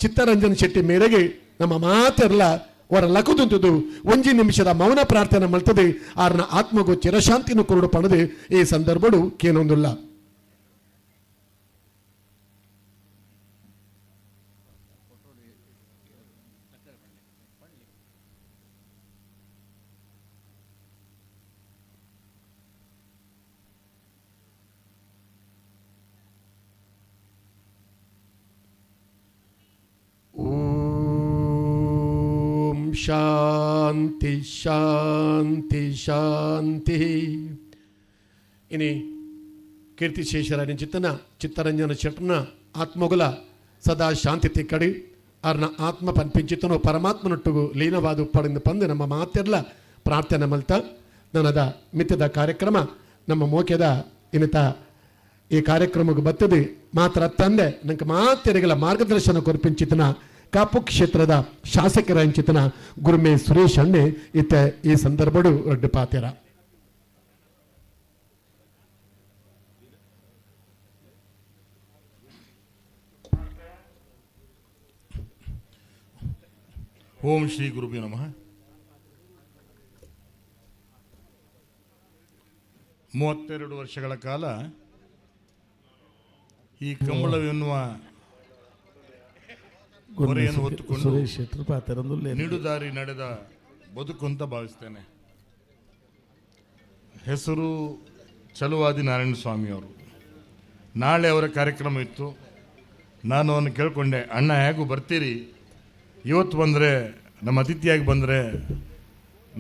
ಚಿತ್ತರಂಜನ್ ಶೆಟ್ಟಿ ಮೇರೆಗೆ ನಮ್ಮ ಮಾತೆರ್ಲ ಅವರ ಲಕುದುಂತದು ಒಂಜಿ ನಿಮಿಷದ ಮೌನ ಪ್ರಾರ್ಥನೆ ಮಲ್ತದೆ ಆರ್ನ ಆತ್ಮಗೂ ಚಿರಶಾಂತಿನೂ ಕುರುಡು ಪಣದೆ ಈ ಸಂದರ್ಭಡು ಕೇನೊಂದುಲ್ಲ. ಶಾಂತಿ ಶಾಂತಿ ಶಾಂತಿ. ಇನಿ ಕೀರ್ತಿಶೇಷರಾಯನ ಚಿತ್ತರಂಜನ ಶೆಟ್ಟನ ಆತ್ಮಗುಲ ಸದಾ ಶಾಂತಿ ತಿಕ್ಕಡಿ ಆರ್ನ ಆತ್ಮ ಪನ್ಪಿಂಚಿತನು ಪರಮಾತ್ಮನೊಟ್ಟಿಗೂ ಲೀನವಾದ ಉಪ್ಪಡಿಂದ ಪಂದು ನಮ್ಮ ಮಾತೆರ್ಲ ಪ್ರಾರ್ಥನೆ ಮಲ್ತ ನನದ ಮಿತ್ತದ ಕಾರ್ಯಕ್ರಮ ನಮ್ಮ ಮೋಕ್ಯದ ಇನ್ನಿತ ಈ ಕಾರ್ಯಕ್ರಮಕ್ಕೆ ಬರ್ತದೆ ಮಾತ್ರ ತಂದೆ ನಂಗೆ ಮಾತೆರೆಗಳ ಮಾರ್ಗದರ್ಶನ ಕೊರ್ಪಿಂಚಿತನ ಕಾಪು ಕ್ಷೇತ್ರದ ಶಾಸಕರ ಅಂಚಿತನ ಗುರುಮೆ ಸುರೇಶ್ ಅಣ್ಣೆ ಇತ್ತ ಈ ಸಂದರ್ಭಡು ರಡ್ಡು ಪಾತೆರ. ಓಂ ಶ್ರೀ ಗುರುಭ್ಯೋ ನಮಃ. 32 ವರ್ಷಗಳ ಕಾಲ ಈ ಕಂಬಳವೆನ್ನುವ ಹೊರೆಯನ್ನು ಹೊತ್ತುಕೊಂಡು ನಿಡುದಾರಿ ನಡೆದ ಬದುಕು ಅಂತ ಭಾವಿಸ್ತೇನೆ. ಹೆಸರು ಚಲುವಾದಿ ನಾರಾಯಣ ಸ್ವಾಮಿಯವರು. ನಾಳೆ ಅವರ ಕಾರ್ಯಕ್ರಮ ಇತ್ತು. ನಾನು ಅವನು ಕೇಳಿಕೊಂಡೆ, ಅಣ್ಣ ಹೇಗೂ ಬರ್ತೀರಿ, ಇವತ್ತು ಬಂದರೆ ನಮ್ಮ ಅತಿಥಿಯಾಗಿ ಬಂದರೆ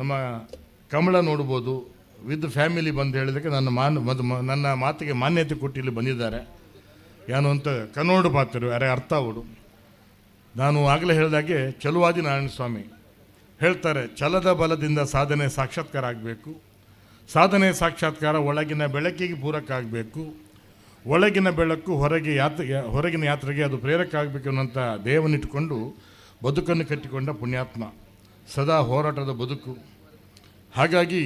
ನಮ್ಮ ಕಮಲ ನೋಡ್ಬೋದು, ವಿತ್ ಫ್ಯಾಮಿಲಿ ಬಂದು ಹೇಳಿದಕ್ಕೆ ನನ್ನ ಮಾತಿಗೆ ಮಾನ್ಯತೆ ಕೊಟ್ಟು ಇಲ್ಲಿ ಬಂದಿದ್ದಾರೆ. ಏನು ಅಂತ ಕನ್ನಡ ಪಾತ್ರರು ಯಾರೇ ಅರ್ಥ ಅವಡು. ನಾನು ಆಗಲೇ ಹೇಳಿದಾಗೆ ಚಲುವಾದಿ ನಾರಾಯಣ ಸ್ವಾಮಿ ಹೇಳ್ತಾರೆ, ಛಲದ ಬಲದಿಂದ ಸಾಧನೆ ಸಾಕ್ಷಾತ್ಕಾರ ಆಗಬೇಕು, ಸಾಧನೆ ಸಾಕ್ಷಾತ್ಕಾರ ಒಳಗಿನ ಬೆಳಕಿಗೆ ಪೂರಕ ಆಗಬೇಕು, ಒಳಗಿನ ಬೆಳಕು ಹೊರಗಿನ ಯಾತ್ರೆಗೆ ಅದು ಪ್ರೇರಕ ಆಗಬೇಕು ಅನ್ನೋಂಥ ದೇವನಿಟ್ಟುಕೊಂಡು ಬದುಕನ್ನು ಕಟ್ಟಿಕೊಂಡ ಪುಣ್ಯಾತ್ಮ. ಸದಾ ಹೋರಾಟದ ಬದುಕು. ಹಾಗಾಗಿ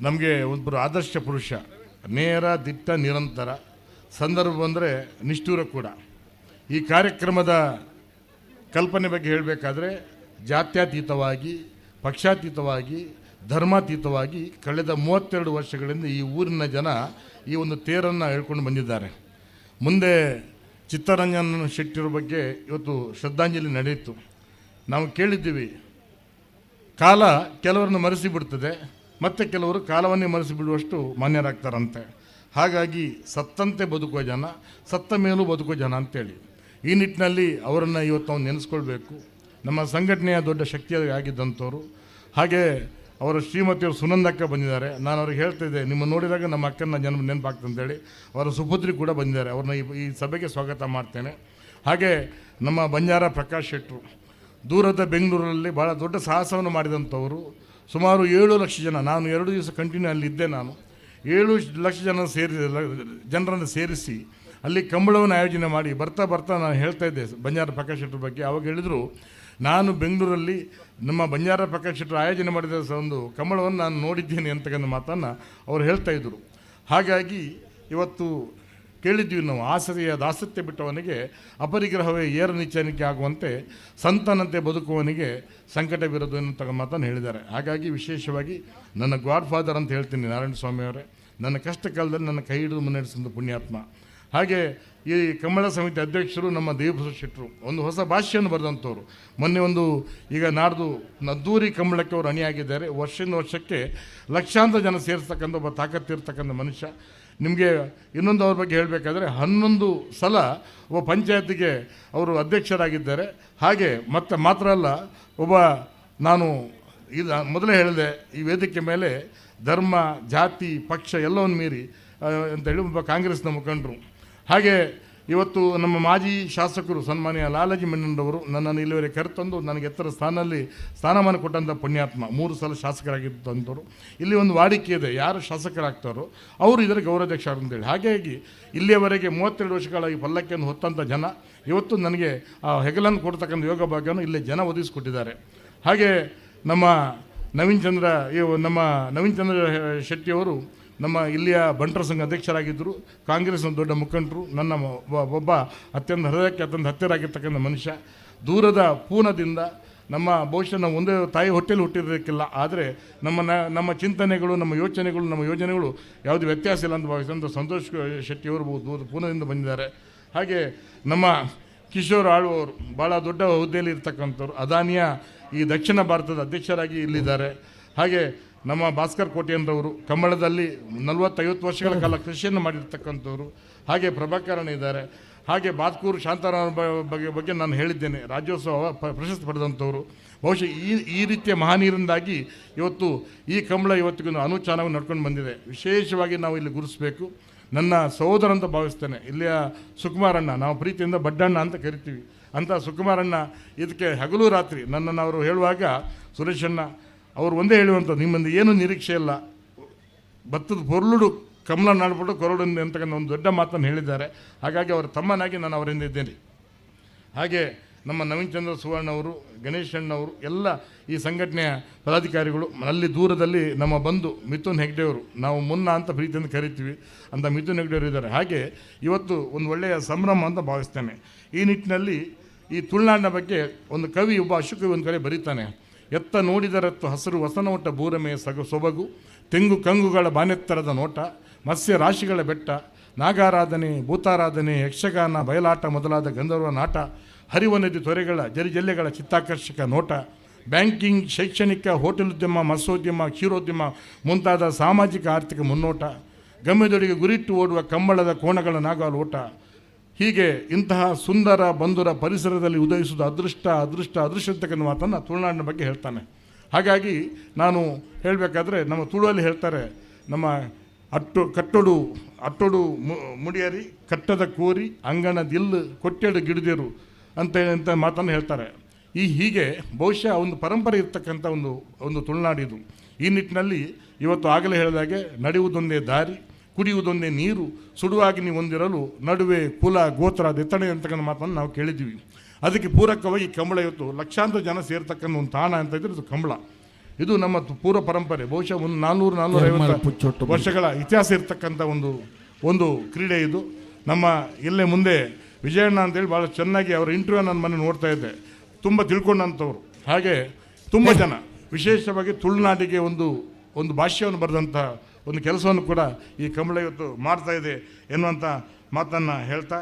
ನಮಗೆ ಒಬ್ಬರು ಆದರ್ಶ ಪುರುಷ, ನೇರ ದಿಟ್ಟ ನಿರಂತರ, ಸಂದರ್ಭ ಬಂದರೆ ನಿಷ್ಠೂರ ಕೂಡ. ಈ ಕಾರ್ಯಕ್ರಮದ ಕಲ್ಪನೆ ಬಗ್ಗೆ ಹೇಳಬೇಕಾದ್ರೆ ಜಾತ್ಯತೀತವಾಗಿ, ಪಕ್ಷಾತೀತವಾಗಿ, ಧರ್ಮಾತೀತವಾಗಿ ಕಳೆದ 32 ವರ್ಷಗಳಿಂದ ಈ ಊರಿನ ಜನ ಈ ಒಂದು ತೇರನ್ನು ಹೇಳ್ಕೊಂಡು ಬಂದಿದ್ದಾರೆ. ಮುಂದೆ ಚಿತ್ತರಂಜನ್ ಶೆಟ್ಟಿರ ಬಗ್ಗೆ ಇವತ್ತು ಶ್ರದ್ಧಾಂಜಲಿ ನಡೆಯಿತು. ನಾವು ಕೇಳಿದ್ದೀವಿ, ಕಾಲ ಕೆಲವರನ್ನು ಮರೆಸಿಬಿಡ್ತದೆ, ಮತ್ತು ಕೆಲವರು ಕಾಲವನ್ನೇ ಮರೆಸಿಬಿಡುವಷ್ಟು ಮಾನ್ಯರಾಗ್ತಾರಂತೆ. ಹಾಗಾಗಿ ಸತ್ತಂತೆ ಬದುಕುವ ಜನ, ಸತ್ತ ಮೇಲೂ ಬದುಕುವ ಜನ ಅಂತೇಳಿ ಈ ನಿಟ್ಟಿನಲ್ಲಿ ಅವರನ್ನು ಇವತ್ತು ನಾವು ನೆನೆಸ್ಕೊಳ್ಬೇಕು. ನಮ್ಮ ಸಂಘಟನೆಯ ದೊಡ್ಡ ಶಕ್ತಿಯಾಗಿದ್ದಂಥವ್ರು. ಹಾಗೆ ಅವರ ಶ್ರೀಮತಿಯವರು ಸುನಂದಕ್ಕ ಬಂದಿದ್ದಾರೆ. ನಾನು ಅವ್ರಿಗೆ ಹೇಳ್ತಿದ್ದೆ, ನಿಮ್ಮ ನೋಡಿದಾಗ ನಮ್ಮ ಅಕ್ಕನ ಜನ್ಮ ನೆನಪಾಗ್ತಂತೇಳಿ. ಅವರ ಸುಪುತ್ರಿ ಕೂಡ ಬಂದಿದ್ದಾರೆ. ಅವ್ರನ್ನ ಈ ಸಭೆಗೆ ಸ್ವಾಗತ ಮಾಡ್ತೇನೆ. ಹಾಗೆ ನಮ್ಮ ಬಂಜಾರ ಪ್ರಕಾಶ್ ಶೆಟ್ಟರು ದೂರದ ಬೆಂಗಳೂರಲ್ಲಿ ಭಾಳ ದೊಡ್ಡ ಸಾಹಸವನ್ನು ಮಾಡಿದಂಥವರು. ಸುಮಾರು 7 ಲಕ್ಷ ಜನ, ನಾನು 2 ದಿವಸ ಕಂಟಿನ್ಯೂ ಅಲ್ಲಿದ್ದೆ. ನಾನು 7 ಲಕ್ಷ ಜನರನ್ನು ಸೇರಿಸಿ ಅಲ್ಲಿ ಕಂಬಳವನ್ನು ಆಯೋಜನೆ ಮಾಡಿ ಬರ್ತಾ ನಾನು ಹೇಳ್ತಾ ಇದ್ದೆ ಬಂಜಾರ ಪ್ರಕಾಶ್ ಶೆಟ್ಟರ ಬಗ್ಗೆ. ಅವಾಗ ಹೇಳಿದರು, ನಾನು ಬೆಂಗಳೂರಲ್ಲಿ ನಮ್ಮ ಬಂಜಾರ ಪ್ರಕಾಶ್ ಶೆಟ್ಟರು ಆಯೋಜನೆ ಮಾಡಿದ ಒಂದು ಕಂಬಳವನ್ನು ನಾನು ನೋಡಿದ್ದೇನೆ ಅಂತಕ್ಕಂಥ ಮಾತನ್ನು ಅವರು ಹೇಳ್ತಾ ಇದ್ದರು. ಹಾಗಾಗಿ ಇವತ್ತು ಕೇಳಿದ್ವಿ ನಾವು, ದಾಸತ್ಯ ಬಿಟ್ಟವನಿಗೆ ಅಪರಿಗ್ರಹವೇ ಏರ ನಿಚ್ಚನಿಕೆ ಆಗುವಂತೆ ಸಂತನಂತೆ ಬದುಕುವವನಿಗೆ ಸಂಕಟವಿರೋದು ಎನ್ನುವಂಥ ಮಾತನ್ನು ಹೇಳಿದ್ದಾರೆ. ಹಾಗಾಗಿ ವಿಶೇಷವಾಗಿ ನನ್ನ ಗಾಡ್ ಫಾದರ್ ಅಂತ ಹೇಳ್ತೀನಿ ನಾರಾಯಣ ಸ್ವಾಮಿಯವರೇ. ನನ್ನ ಕಷ್ಟ ಕಾಲದಲ್ಲಿ ನನ್ನ ಕೈ ಹಿಡಿದು ಮುನ್ನಡೆಸಿದ ಪುಣ್ಯಾತ್ಮ. ಹಾಗೆ ಈ ಕಮಲ ಸಮಿತಿ ಅಧ್ಯಕ್ಷರು ನಮ್ಮ ದೇವಪ್ರಸಾದ್ ಶೆಟ್ಟರು ಒಂದು ಹೊಸ ಭಾಷೆಯನ್ನು ಬರೆದಂಥವ್ರು. ಮೊನ್ನೆ ಒಂದು ಈಗ ನಾಡ್ದು ನದ್ದೂರಿ ಕಂಬಳಕ್ಕೆ ಅವರು ಅಣಿಯಾಗಿದ್ದಾರೆ. ವರ್ಷದಿಂದ ವರ್ಷಕ್ಕೆ ಲಕ್ಷಾಂತರ ಜನ ಸೇರಿಸ್ತಕ್ಕಂಥ ಒಬ್ಬ ತಾಕತ್ತಿರ್ತಕ್ಕಂಥ ಮನುಷ್ಯ. ನಿಮಗೆ ಇನ್ನೊಂದು ಅವ್ರ ಬಗ್ಗೆ ಹೇಳಬೇಕಾದ್ರೆ 11 ಸಲ ಒಬ್ಬ ಪಂಚಾಯತಿಗೆ ಅವರು ಅಧ್ಯಕ್ಷರಾಗಿದ್ದಾರೆ. ಹಾಗೆ ಮತ್ತೆ ಮಾತ್ರ ಅಲ್ಲ, ಒಬ್ಬ ನಾನು ಇದು ಮೊದಲೇ ಹೇಳಿದೆ, ಈ ವೇದಿಕೆ ಮೇಲೆ ಧರ್ಮ ಜಾತಿ ಪಕ್ಷ ಎಲ್ಲವನ್ನು ಮೀರಿ ಅಂತೇಳಿ ಒಬ್ಬ ಕಾಂಗ್ರೆಸ್ನ ಮುಖಂಡರು. ಹಾಗೆ ಇವತ್ತು ನಮ್ಮ ಮಾಜಿ ಶಾಸಕರು ಸನ್ಮಾನ್ಯ ಲಾಲಾಜಿ ಮೆನ್ನಣ್ಣರವರು ನನ್ನನ್ನು ಇಲ್ಲಿವರೆಗೆ ಕರೆತಂದು ನನಗೆ ಎತ್ತರ ಸ್ಥಾನಮಾನ ಕೊಟ್ಟಂಥ ಪುಣ್ಯಾತ್ಮ. 3 ಸಲ ಶಾಸಕರಾಗಿದ್ದಂಥವ್ರು. ಇಲ್ಲಿ ಒಂದು ವಾಡಿಕೆ ಇದೆ, ಯಾರು ಶಾಸಕರಾಗ್ತಾರೋ ಅವರು ಇದರ ಗೌರವಾಧ್ಯಕ್ಷ ಅಂತೇಳಿ. ಹಾಗಾಗಿ ಇಲ್ಲಿಯವರೆಗೆ 32 ವರ್ಷಗಳಾಗಿ ಪಲ್ಲಕ್ಕಿಯನ್ನು ಹೊತ್ತಂಥ ಜನ ಇವತ್ತು ನನಗೆ ಆ ಹೆಗಲನ್ನು ಕೊಡ್ತಕ್ಕಂಥ ಯೋಗ ಭಾಗ್ಯವನ್ನು ಇಲ್ಲಿ ಜನ ಒದಗಿಸ್ಕೊಟ್ಟಿದ್ದಾರೆ. ಹಾಗೆ ನಮ್ಮ ನವೀನ್ ಚಂದ್ರ ಶೆಟ್ಟಿಯವರು ನಮ್ಮ ಇಲ್ಲಿಯ ಬಂಟರ ಸಂಘ ಅಧ್ಯಕ್ಷರಾಗಿದ್ದರು. ಕಾಂಗ್ರೆಸ್ನ ದೊಡ್ಡ ಮುಖಂಡರು. ನನ್ನ ಒಬ್ಬ ಹೃದಯಕ್ಕೆ ಅತ್ಯಂತ ಹತ್ತಿರ ಆಗಿರ್ತಕ್ಕಂಥ ಮನುಷ್ಯ. ದೂರದ ಪೂನದಿಂದ ನಮ್ಮ ಬಹುಶಃ ನಾವು ಒಂದೇ ತಾಯಿ ಹೊಟ್ಟೆಯಲ್ಲಿ ಹುಟ್ಟಿರೋದಕ್ಕಿಲ್ಲ, ಆದರೆ ನಮ್ಮ ಚಿಂತನೆಗಳು, ನಮ್ಮ ಯೋಜನೆಗಳು ಯಾವುದೇ ವ್ಯತ್ಯಾಸ ಇಲ್ಲ ಅಂತ ಭಾವಿಸಿದಂಥ ಸಂತೋಷ್ ಶೆಟ್ಟಿಯವರು ದೂರ ಪೂನದಿಂದ ಬಂದಿದ್ದಾರೆ. ಹಾಗೆ ನಮ್ಮ ಕಿಶೋರ್ ಆಳ್ವರು ಭಾಳ ದೊಡ್ಡ ಹುದ್ದೆಯಲ್ಲಿ ಇರ್ತಕ್ಕಂಥವ್ರು, ಅದಾನಿಯ ಈ ದಕ್ಷಿಣ ಭಾರತದ ಅಧ್ಯಕ್ಷರಾಗಿ ಇಲ್ಲಿದ್ದಾರೆ. ಹಾಗೆ ನಮ್ಮ ಭಾಸ್ಕರ್ ಕೋಟೆಯನ್ರವರು ಕಂಬಳದಲ್ಲಿ 40-50 ವರ್ಷಗಳ ಕಾಲ ಕೃಷಿಯನ್ನು ಮಾಡಿರ್ತಕ್ಕಂಥವ್ರು. ಹಾಗೆ ಪ್ರಭಾಕರಣ ಇದ್ದಾರೆ. ಹಾಗೆ ಬಾತ್ಕೂರು ಶಾಂತಾರಾಮ ಬಗ್ಗೆ ನಾನು ಹೇಳಿದ್ದೇನೆ, ರಾಜ್ಯೋತ್ಸವ ಪ್ರಶಸ್ತಿ ಪಡೆದಂಥವ್ರು. ಬಹುಶಃ ಈ ರೀತಿಯ ಮಹಾನೀರಿಂದಾಗಿ ಇವತ್ತು ಈ ಕಂಬಳ ಇವತ್ತಿಗೂ ಅನುಚಾನವಾಗಿ ನಡ್ಕೊಂಡು ಬಂದಿದೆ. ವಿಶೇಷವಾಗಿ ನಾವು ಇಲ್ಲಿ ಗುರುತಿಸಬೇಕು. ನನ್ನ ಸಹೋದರ ಅಂತ ಭಾವಿಸ್ತೇನೆ, ಇಲ್ಲಿಯ ಸುಕುಮಾರಣ್ಣ, ನಾವು ಪ್ರೀತಿಯಿಂದ ಬಡ್ಡಣ್ಣ ಅಂತ ಕರಿತೀವಿ. ಅಂತ ಸುಕುಮಾರಣ್ಣ ಇದಕ್ಕೆ ಹಗಲು ರಾತ್ರಿ ನನ್ನನ್ನು ಅವರು ಹೇಳುವಾಗ, ಸುರೇಶಣ್ಣ ಅವರು ಒಂದೇ ಹೇಳುವಂಥದ್ದು, ನಿಮ್ಮಿಂದ ಏನೂ ನಿರೀಕ್ಷೆ ಇಲ್ಲ, ಭತ್ತದ ಪೊರ್ಲುಡು ಕಮಲ ನಾಡ್ಬಿಟ್ಟು ಕೊರಡು ಅಂತಕ್ಕಂಥ ಒಂದು ದೊಡ್ಡ ಮಾತನ್ನು ಹೇಳಿದ್ದಾರೆ. ಹಾಗಾಗಿ ಅವರ ತಮ್ಮನಾಗಿ ನಾನು ಅವರಿಂದ ಇದ್ದೇನೆ. ಹಾಗೆ ನಮ್ಮ ನವೀನ್ ಚಂದ್ರ ಸುವರ್ಣ ಅವರು, ಗಣೇಶಣ್ಣವರು, ಎಲ್ಲ ಈ ಸಂಘಟನೆಯ ಪದಾಧಿಕಾರಿಗಳು, ಅಲ್ಲಿ ದೂರದಲ್ಲಿ ನಮ್ಮ ಬಂಧು ಮಿಥುನ್ ಹೆಗ್ಡೆಯವರು, ನಾವು ಮುನ್ನ ಅಂತ ಪ್ರೀತಿಯಿಂದ ಕರಿತೀವಿ ಅಂತ ಮಿಥುನ್ ಹೆಗ್ಡೆಯವರು ಇದ್ದಾರೆ. ಹಾಗೆ ಇವತ್ತು ಒಂದು ಒಳ್ಳೆಯ ಸಂಭ್ರಮ ಅಂತ ಭಾವಿಸ್ತೇನೆ. ಈ ನಿಟ್ಟಿನಲ್ಲಿ ಈ ತುಳುನಾಡಿನ ಬಗ್ಗೆ ಒಂದು ಕವಿ, ಒಬ್ಬ ಅಶುಕವಿ ಒಂದು ಕಡೆ ಬರೀತಾನೆ, ಎತ್ತ ನೋಡಿದರತ್ತು ಹಸಿರು ವಸನೋಟ ಬೂರಮೆ ಸೊಬಗು, ತೆಂಗು ಕಂಗುಗಳ ಬಾನೆತ್ತರದ ನೋಟ, ಮತ್ಸ್ಯ ರಾಶಿಗಳ ಬೆಟ್ಟ, ನಾಗಾರಾಧನೆ, ಭೂತಾರಾಧನೆ, ಯಕ್ಷಗಾನ, ಬಯಲಾಟ ಮೊದಲಾದ ಗಂಧರ್ವ ನಾಟ, ಹರಿವ ನದಿ ತೊರೆಗಳ ಜರಿಜಲ್ಲೆಗಳ ಚಿತ್ತಾಕರ್ಷಕ ನೋಟ, ಬ್ಯಾಂಕಿಂಗ್, ಶೈಕ್ಷಣಿಕ, ಹೋಟೆಲ್ ಉದ್ಯಮ, ಮತ್ಸ್ಯೋದ್ಯಮ, ಕ್ಷೀರೋದ್ಯಮ ಮುಂತಾದ ಸಾಮಾಜಿಕ ಆರ್ಥಿಕ ಮುನ್ನೋಟ, ಗಮ್ಯದೊಡೆಗೆ ಗುರಿಟ್ಟು ಓಡುವ ಕಂಬಳದ ಕೋಣಗಳ ನಾಗಾಲೋಟ. ಹೀಗೆ ಇಂತಹ ಸುಂದರ ಬಂಧುರ ಪರಿಸರದಲ್ಲಿ ಉದಯಿಸುವುದು ಅದೃಷ್ಟ ಅಂತಕ್ಕಂಥ ಮಾತನ್ನು ತುಳುನಾಡಿನ ಬಗ್ಗೆ ಹೇಳ್ತಾನೆ. ಹಾಗಾಗಿ ನಾನು ಹೇಳಬೇಕಾದ್ರೆ ನಮ್ಮ ತುಳುವಲ್ಲಿ ಹೇಳ್ತಾರೆ, ನಮ್ಮ ಅಟ್ಟೊಡು ಮುಡಿಯರಿ ಕಟ್ಟದ ಕೋರಿ ಅಂಗಣ ದಿಲ್ಲು ಕೊಟ್ಟೆಡು ಗಿಡದಿರು ಅಂತ ಮಾತನ್ನು ಹೇಳ್ತಾರೆ. ಹೀಗೆ ಬಹುಶಃ ಒಂದು ಪರಂಪರೆ ಇರ್ತಕ್ಕಂಥ ಒಂದು ತುಳುನಾಡಿದು. ಈ ನಿಟ್ಟಿನಲ್ಲಿ ಇವತ್ತು ಆಗಲೇ ಹೇಳಿದಾಗೆ ನಡೆಯುವುದೊಂದೇ ದಾರಿ, ಕುಡಿಯುವುದೊಂದೇ ನೀರು, ಸುಡುವಾಗಿ ನೀವು ಹೊಂದಿರಲು ನಡುವೆ ಕುಲ ಗೋತ್ರ ದೆತ್ತಣೆ ಅಂತಕ್ಕಂಥ ಮಾತನ್ನು ನಾವು ಕೇಳಿದ್ದೀವಿ. ಅದಕ್ಕೆ ಪೂರಕವಾಗಿ ಕಂಬಳ ಇವತ್ತು ಲಕ್ಷಾಂತರ ಜನ ಸೇರ್ತಕ್ಕಂಥ ಒಂದು ತಾಣ ಅಂತ ಇದ್ರೆ ಇದು ಕಂಬಳ. ಇದು ನಮ್ಮ ಪೂರ್ವ ಪರಂಪರೆ. ಬಹುಶಃ ಒಂದು 450 ವರ್ಷಗಳ ಇತಿಹಾಸ ಇರ್ತಕ್ಕಂಥ ಒಂದು ಕ್ರೀಡೆ ಇದು. ನಮ್ಮ ಇಲ್ಲೇ ಮುಂದೆ ವಿಜಯಣ್ಣ ಅಂತೇಳಿ ಭಾಳ ಚೆನ್ನಾಗಿ ಅವರ ಇಂಟರ್ವ್ಯೂ ನನ್ನ ಮನೆ ನೋಡ್ತಾ ಇದ್ದೆ, ತುಂಬ ತಿಳ್ಕೊಂಡಂಥವ್ರು. ಹಾಗೆ ತುಂಬ ಜನ ವಿಶೇಷವಾಗಿ ತುಳುನಾಡಿಗೆ ಒಂದು ಭಾಷ್ಯವನ್ನು ಬರೆದಂಥ ಒಂದು ಕೆಲಸವನ್ನು ಕೂಡ ಈ ಕಂಬಳ ಇವತ್ತು ಮಾಡ್ತಾ ಇದೆ ಎನ್ನುವಂಥ ಮಾತನ್ನು ಹೇಳ್ತಾ,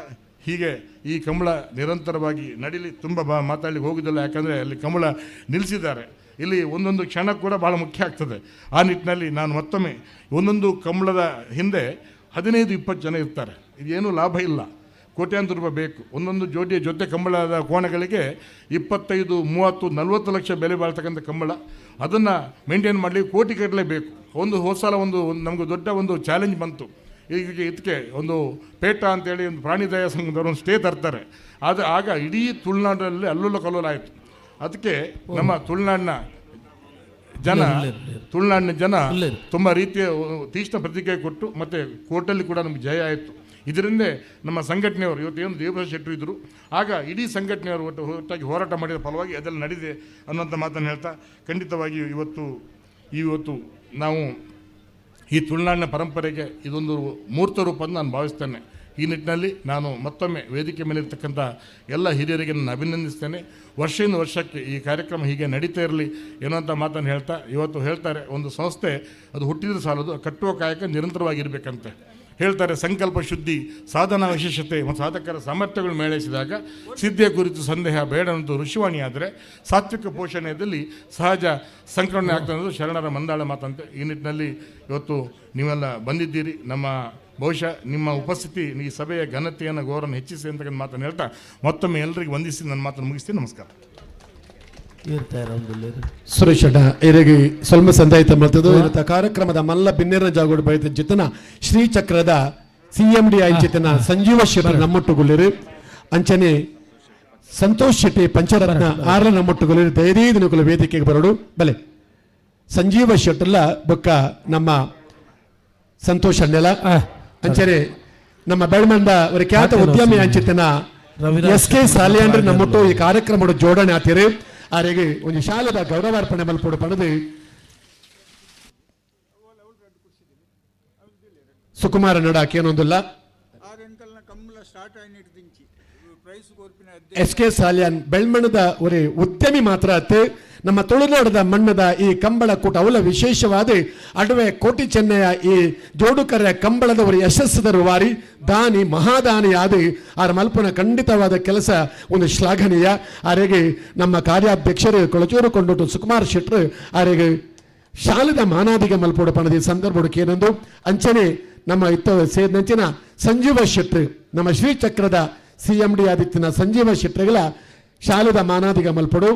ಹೀಗೆ ಈ ಕಂಬಳ ನಿರಂತರವಾಗಿ ನಡೀಲಿ. ತುಂಬ ಮಾತಾಡಲಿಕ್ಕೆ ಹೋಗೋದಿಲ್ಲ, ಯಾಕಂದರೆ ಅಲ್ಲಿ ಕಂಬಳ ನಿಲ್ಲಿಸಿದ್ದಾರೆ. ಇಲ್ಲಿ ಒಂದೊಂದು ಕ್ಷಣ ಕೂಡ ಭಾಳ ಮುಖ್ಯ ಆಗ್ತದೆ. ಆ ನಿಟ್ಟಿನಲ್ಲಿ ನಾನು ಮತ್ತೊಮ್ಮೆ ಒಂದೊಂದು ಕಂಬಳದ ಹಿಂದೆ 15-20 ಜನ ಇರ್ತಾರೆ. ಇದೇನೂ ಲಾಭ ಇಲ್ಲ, ಕೋಟ್ಯಾಂತರ ರೂಪಾಯಿ ಬೇಕು. ಒಂದೊಂದು ಜೊತೆ ಕಂಬಳದ ಕೋಣಗಳಿಗೆ 25, 30, 40 ಲಕ್ಷ ಬೆಲೆ ಬಾಳ್ತಕ್ಕಂಥ ಕಂಬಳ. ಅದನ್ನು ಮೇಂಟೈನ್ ಮಾಡಲಿಕ್ಕೆ ಕೋಟಿ ಕಟ್ಟಲೇ ಬೇಕು. ಹೋದ ಸಲ ನಮಗೆ ದೊಡ್ಡ ಒಂದು ಚಾಲೆಂಜ್ ಬಂತು. ಈಗ ಇದಕ್ಕೆ ಒಂದು ಪೇಟ ಅಂತೇಳಿ ಒಂದು ಪ್ರಾಣಿ ದಯಾ ಸಂಘದವರು ಒಂದು ಸ್ಟೇ ತರ್ತಾರೆ. ಆಗ ಇಡೀ ತುಳುನಾಡಲ್ಲಿ ಅಲ್ಲೋಲ ಕಲ್ಲೋಲ ಆಯಿತು. ಅದಕ್ಕೆ ನಮ್ಮ ತುಳುನಾಡಿನ ಜನ ತುಂಬ ರೀತಿಯ ತೀಕ್ಷ್ಣ ಪ್ರತಿಕ್ರಿಯೆ ಕೊಟ್ಟು ಮತ್ತು ಕೋರ್ಟಲ್ಲಿ ಕೂಡ ನಮಗೆ ಜಯ ಆಯಿತು. ಇದರಿಂದ ನಮ್ಮ ಸಂಘಟನೆಯವರು ಇವತ್ತೇನು ದೇವಪ್ರಸಾದ್ ಶೆಟ್ಟರು ಇದ್ದರು, ಆಗ ಇಡೀ ಸಂಘಟನೆಯವರು ಒಟ್ಟಾಗಿ ಹೋರಾಟ ಮಾಡಿದ ಫಲವಾಗಿ ಅದೆಲ್ಲ ನಡೆದಿದೆ ಅನ್ನೋಂಥ ಮಾತನ್ನು ಹೇಳ್ತಾ, ಖಂಡಿತವಾಗಿ ಇವತ್ತು ನಾವು ಈ ತುಳುನಾಡಿನ ಪರಂಪರೆಗೆ ಇದೊಂದು ಮೂರ್ತ ರೂಪ ಅಂತ ನಾನು ಭಾವಿಸ್ತೇನೆ. ಈ ನಿಟ್ಟಿನಲ್ಲಿ ನಾನು ಮತ್ತೊಮ್ಮೆ ವೇದಿಕೆ ಮೇಲಿರ್ತಕ್ಕಂಥ ಎಲ್ಲ ಹಿರಿಯರಿಗೆ ನಾನು ಅಭಿನಂದಿಸ್ತೇನೆ. ವರ್ಷದಿಂದ ವರ್ಷಕ್ಕೆ ಈ ಕಾರ್ಯಕ್ರಮ ಹೀಗೆ ನಡೀತಾ ಇರಲಿ ಎನ್ನುವಂಥ ಮಾತನ್ನು ಹೇಳ್ತಾ, ಇವತ್ತು ಹೇಳ್ತಾರೆ ಒಂದು ಸಂಸ್ಥೆ ಅದು ಹುಟ್ಟಿದ್ರೆ ಸಾಲದು, ಕಟ್ಟುವ ಕಾಯಕ ನಿರಂತರವಾಗಿರಬೇಕಂತೆ. ಹೇಳ್ತಾರೆ, ಸಂಕಲ್ಪ ಶುದ್ಧಿ, ಸಾಧನಾ ವಿಶೇಷತೆ ಮತ್ತು ಸಾಧಕರ ಸಾಮರ್ಥ್ಯಗಳು ಮೇಳೈಸಿದಾಗ ಸಿದ್ಧಿಯ ಕುರಿತು ಸಂದೇಹ ಬೇಡ ಅನ್ನೋದು ಋಷಿವಾಣಿಯಾದರೆ ಸಾತ್ವಿಕ ಪೋಷಣೆಯಲ್ಲಿ ಸಹಜ ಸಂಕ್ರಮಣೆ ಆಗ್ತದೆ ಅನ್ನೋದು ಶರಣರ ಮಂದಾಳ ಮಾತಂತೆ. ಈ ನಿಟ್ಟಿನಲ್ಲಿ ಇವತ್ತು ನೀವೆಲ್ಲ ಬಂದಿದ್ದೀರಿ. ನಮ್ಮ ಬಹುಶಃ ನಿಮ್ಮ ಉಪಸ್ಥಿತಿ ಈ ಸಭೆಯ ಘನತೆಯನ್ನು ಗೌರವವನ್ನು ಹೆಚ್ಚಿಸಿ ಅಂತಕ್ಕಂಥ ಮಾತನ್ನು ಹೇಳ್ತಾ ಮತ್ತೊಮ್ಮೆ ಎಲ್ಲರಿಗೂ ವಂದಿಸಿ ನನ್ನ ಮಾತನ್ನು ಮುಗಿಸ್ತೀನಿ. ನಮಸ್ಕಾರ. ಸುರೇಶ್ ಅಣ್ಣ ಇರಗಿ ಸ್ವಲ್ಪ ಸಂದಾಯಿತ ಮಾಡ್ತದ್ದು ಇವತ್ತ ಕಾರ್ಯಕ್ರಮದ ಮಲ್ಲ ಬಿನ್ನೇರ ಜಾಗೋಡು ಬೈತ ಜಿತನ ಶ್ರೀಚಕ್ರದ CMD ಅಂಚಿತನ ಸಂಜೀವ ಶೆಟ್ಟಿ ನಮ್ಮೊಟ್ಟುಗುಳ್ಳಿರು ಅಂಚನೆ ಸಂತೋಷ್ ಶೆಟ್ಟಿ ಪಂಚರತ್ನ ಆರ ನಮ್ಮೊಟ್ಟುಗುಳ್ಳಿರು ದಯದೀದಿನಕುಲ ವೇದಿಕೆಗೆ ಬರೋಡು ಬಲೆ ಸಂಜೀವ ಶೆಟ್ಟಲ್ಲ ಬೊಕ್ಕ ನಮ್ಮ ಸಂತೋಷ್ ಅಣ್ಣೆಲ ಅಂಚನೆ ನಮ್ಮ ಬೆಳ್ಮಂದ ಅವರ ಖ್ಯಾತ ಉದ್ಯಮಿ ಅಂಚಿತನ SK ಸಾಲಿಯಾಂಡ್ರ ನಮ್ಮೊಟ್ಟು ಈ ಕಾರ್ಯಕ್ರಮದ ಜೋಡಣೆ ಆತಿರು ಆರೆಗೆ ಒಂದು ಶಾಲದ ಗೌರವಾರ್ಪಣೆ ಮಲ್ಪಡು ಪಡೆದು ಸುಕುಮಾರ ನಡಾಕಿ ಏನೊಂದಿಲ್ಲ SK ಸಾಲಿಯಾನ್ ಬೆಳ್ಮಣ್ಣದ ಒಂದು ಉದ್ಯಮಿ ಮಾತ್ರ ಆತು ನಮ್ಮ ತುಳುನಾಡದ ಮಣ್ಣದ ಈ ಕಂಬಳ ಕೂಟ ಅವಲ ವಿಶೇಷವಾದ ಅಡವೆ ಕೋಟಿ ಚೆನ್ನಯ ಈ ಜೋಡುಕರ ಕಂಬಳದ ಒಂದು ಯಶಸ್ಸದ ವಾರಿ ದಾನಿ ಮಹಾದಾನಿ ಆದ ಆರ ಮಲ್ಪನ ಖಂಡಿತವಾದ ಕೆಲಸ ಒಂದು ಶ್ಲಾಘನೀಯ. ಆರೆಗೆ ನಮ್ಮ ಕಾರ್ಯಾಧ್ಯಕ್ಷರು ಕೊಳಚೂರು ಕೊಂಡೊಟ್ಟು ಸುಕುಮಾರ್ ಶೆಟ್ರು ಆರೆಗೆ ಶಾಲದ ಮಾನಾದಿಗೆ ಮಲ್ಪೋಡು ಪಣದ ಸಂದರ್ಭಕ್ಕೆ ಏನೊಂದು ಅಂಚನೆ ನಮ್ಮ ನಂಚಿನ ಸಂಜೀವ ಶೆಟ್ರು ನಮ್ಮ ಶ್ರೀಚಕ್ರದ CMD ಆದಿತ್ಯನ ಸಂಜೀವ ಶೆಟ್ರಿಗಳ ಶಾಲದ ಮಾನಾದಿಗೆ ಮಲ್ಪಡು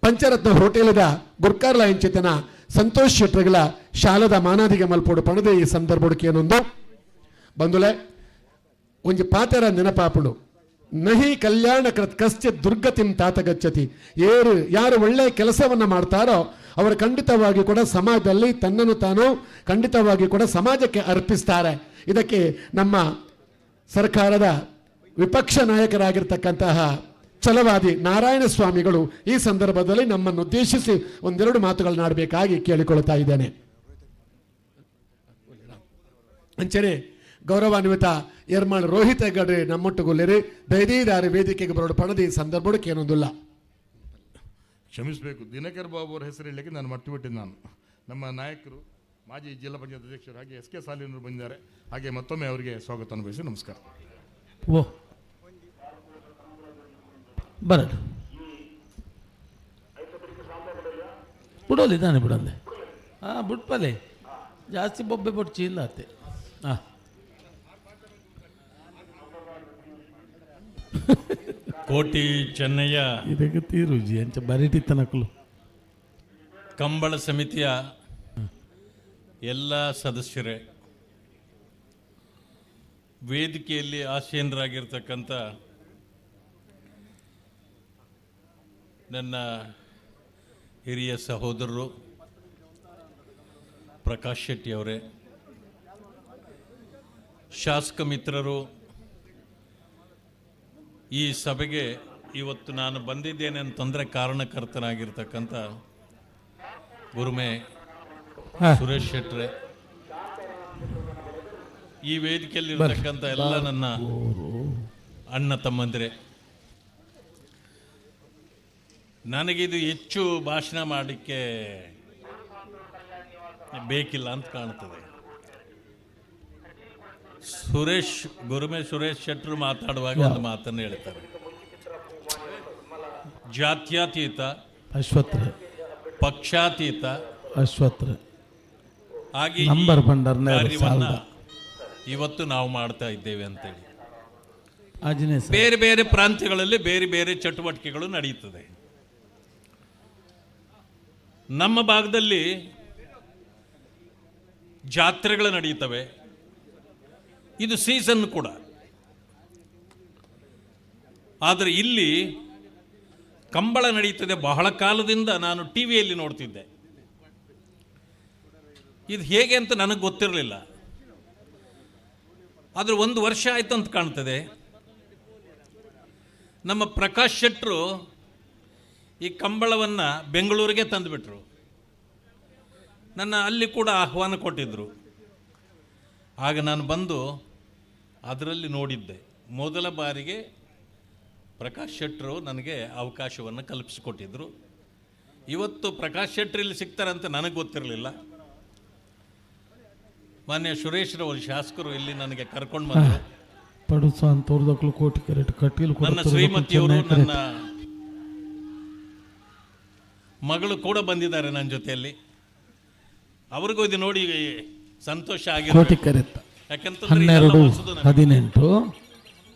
ಪಂಚರತ್ನ ಹೋಟೆಲದ ಗುರ್ಕಾರ್ಲ ಎಂಚಿತನ ಸಂತೋಷ್ ಶೆಟ್ರಿಗಳ ಶಾಲದ ಮಾನಾದಿಗೆ ಮಲ್ಪೋಡು ಪಣದೆ ಈ ಸಂದರ್ಭಕ್ಕೆ ಏನೊಂದು ಬಂದುಲೆ ಒಂಜಿ ಪಾತೆರ ನೆನಪಾಪುಡು ನಹಿ ಕಲ್ಯಾಣ ಕೃತ್ ಕಶ್ಚಿತ್ ದುರ್ಗತಿಂ ತಾತಗಚ್ಚತಿ. ಯಾರು ಒಳ್ಳೆಯ ಕೆಲಸವನ್ನ ಮಾಡ್ತಾರೋ ಅವರು ಖಂಡಿತವಾಗಿ ಕೂಡ ಸಮಾಜದಲ್ಲಿ ತನ್ನನ್ನು ತಾನು ಖಂಡಿತವಾಗಿ ಕೂಡ ಸಮಾಜಕ್ಕೆ ಅರ್ಪಿಸ್ತಾರೆ. ಇದಕ್ಕೆ ನಮ್ಮ ಸರ್ಕಾರದ ವಿಪಕ್ಷ ನಾಯಕರಾಗಿರ್ತಕ್ಕಂತಹ ಛಲವಾದಿ ನಾರಾಯಣ ಸ್ವಾಮಿಗಳು ಈ ಸಂದರ್ಭದಲ್ಲಿ ನಮ್ಮನ್ನು ಉದ್ದೇಶಿಸಿ ಒಂದೆರಡು ಮಾತುಗಳನ್ನಾಡಬೇಕಾಗಿ ಕೇಳಿಕೊಳ್ಳುತ್ತಾ ಇದ್ದೇನೆ. ಅಂಚನೆ ಗೌರವಾನ್ವಿತ ಯರ್ಮಾಳ್ ರೋಹಿತ್ ಹೆಗಡೆ ನಮ್ಮೊಟ್ಟುಗೊಲ್ಲಿರಿ ದಯದೀದಾರಿ ವೇದಿಕೆಗೆ ಬರೋಡು ಪಣದಿ ಸಂದರ್ಭಕ್ಕೆ ಏನೊಂದಿಲ್ಲ. ಕ್ಷಮಿಸಬೇಕು, ದಿನಕರ್ ಬಾಬು ಅವರ ಹೆಸರು ಹೇಳಲಿಕ್ಕೆ ನಾನು ಮರ್ತು ಬಿಟ್ಟಿದ್ದೆ. ನಾನು ನಮ್ಮ ನಾಯಕರು ಮಾಜಿ ಜಿಲ್ಲಾ ಪಂಚಾಯತ್ ಅಧ್ಯಕ್ಷರು ಹಾಗೆ SK ಸಾಲಿನವರು ಬಂದಿದ್ದಾರೆ. ಹಾಗೆ ಮತ್ತೊಮ್ಮೆ ಅವರಿಗೆ ಸ್ವಾಗತ ಅನುಭವಿಸಿ ನಮಸ್ಕಾರ. ಓ ಬರಲ್ಲ ಬಿಡೋಲ್ಲ ಇದ್ದಾನೆ ಬಿಡಂದೆ ಬಿಟ್ಪಲೆ ಜಾಸ್ತಿ ಬೊಬ್ಬೆ ಬೊಡ್ಚಿ ಇಲ್ಲ ಅತ್ತೆ. ಕೋಟಿ ಚೆನ್ನಯ್ಯ ಇದಕ್ಕೆ ತೀರುಜಿ ಅಂಚ ಬರಿಟಿತ್ತನಕಲು ಕಂಬಳ ಸಮಿತಿಯ ಎಲ್ಲ ಸದಸ್ಯರೇ, ವೇದಿಕೆಯಲ್ಲಿ ಆಸೀನರಾಗಿರ್ತಕ್ಕಂಥ ನನ್ನ ಹಿರಿಯ ಸಹೋದರರು ಪ್ರಕಾಶ್ ಶೆಟ್ಟಿ ಅವರೇ, ಶಾಸಕ ಮಿತ್ರರು, ಈ ಸಭೆಗೆ ಇವತ್ತು ನಾನು ಬಂದಿದ್ದೇನೆ ಅಂತಂದರೆ ಕಾರಣಕರ್ತನಾಗಿರ್ತಕ್ಕಂಥ ಗುರುಮೆ ಸುರೇಶ್ ಶೆಟ್ರೆ, ಈ ವೇದಿಕೆಯಲ್ಲಿರ್ತಕ್ಕಂಥ ಎಲ್ಲ ನನ್ನ ಅಣ್ಣ ತಮ್ಮಂದಿರೇ, ನನಗಿದು ಹೆಚ್ಚು ಭಾಷಣ ಮಾಡಲಿಕ್ಕೆ ಬೇಕಿಲ್ಲ ಅಂತ ಕಾಣ್ತದೆ. ಗುರುಮೆ ಸುರೇಶ್ ಶೆಟ್ಟರು ಮಾತಾಡುವಾಗ ಒಂದು ಮಾತನ್ನು ಹೇಳ್ತಾರೆ, ಜಾತ್ಯತೀತ ಅಶ್ವತ್ಥ ಪಕ್ಷಾತೀತ ಅಶ್ವತ್ಥ ಹಾಗೆ ನಂಬರ್ ಕಾರ್ಯವನ್ನ ಇವತ್ತು ನಾವು ಮಾಡ್ತಾ ಇದ್ದೇವೆ ಅಂತೇಳಿ. ಬೇರೆ ಬೇರೆ ಪ್ರಾಂತ್ಯಗಳಲ್ಲಿ ಬೇರೆ ಬೇರೆ ಚಟುವಟಿಕೆಗಳು ನಡೆಯುತ್ತದೆ. ನಮ್ಮ ಭಾಗದಲ್ಲಿ ಜಾತ್ರೆಗಳು ನಡೆಯುತ್ತವೆ, ಇದು ಸೀಸನ್ ಕೂಡ. ಆದರೆ ಇಲ್ಲಿ ಕಂಬಳ ನಡೀತದೆ. ಬಹಳ ಕಾಲದಿಂದ ನಾನು ಟಿವಿಯಲ್ಲಿ ನೋಡ್ತಿದ್ದೆ. ಇದು ಹೇಗೆ ಅಂತ ನನಗೆ ಗೊತ್ತಿರಲಿಲ್ಲ. ಆದರೆ ಒಂದು ವರ್ಷ ಆಯ್ತು ಅಂತ ಕಾಣ್ತದೆ. ನಮ್ಮ ಪ್ರಕಾಶ್ ಶೆಟ್ಟರು ಈ ಕಂಬಳವನ್ನು ಬೆಂಗಳೂರಿಗೆ ತಂದುಬಿಟ್ರು. ನನ್ನ ಅಲ್ಲಿ ಕೂಡ ಆಹ್ವಾನ ಕೊಟ್ಟಿದ್ದರು. ಆಗ ನಾನು ಬಂದು ಅದರಲ್ಲಿ ನೋಡಿದ್ದೆ. ಮೊದಲ ಬಾರಿಗೆ ಪ್ರಕಾಶ್ ಶೆಟ್ಟರು ನನಗೆ ಅವಕಾಶವನ್ನು ಕಲ್ಪಿಸಿಕೊಟ್ಟಿದ್ದರು. ಇವತ್ತು ಪ್ರಕಾಶ್ ಶೆಟ್ಟರು ಇಲ್ಲಿ ಸಿಗ್ತಾರಂತ ನನಗೆ ಗೊತ್ತಿರಲಿಲ್ಲ. ಮಾನ್ಯ ಸುರೇಶ್ರವರು ಶಾಸಕರು ಇಲ್ಲಿ ನನಗೆ ಕರ್ಕೊಂಡು ಬಂದರು. ಪಡುಸ ಅಂತವ್ರದಕ್ಕೂ ಕೋಟಿ ಕರೆಕ್ಟ್ ಕಟ್ಟಿಲು ನನ್ನ ಶ್ರೀಮತಿಯವರು, ನನ್ನ ಮಗಳು ಕೂಡ ಬಂದಿದ್ದಾರೆ ನನ್ನ ಜೊತೆಯಲ್ಲಿ. ಅವ್ರಿಗೂ ಇದು ನೋಡಿ ಸಂತೋಷ ಆಗಿದೆ. ಕೋಟಿ ಕರೆಕ್ಟ್ ಯಾಕಂತಂದ್ರೆ 12-18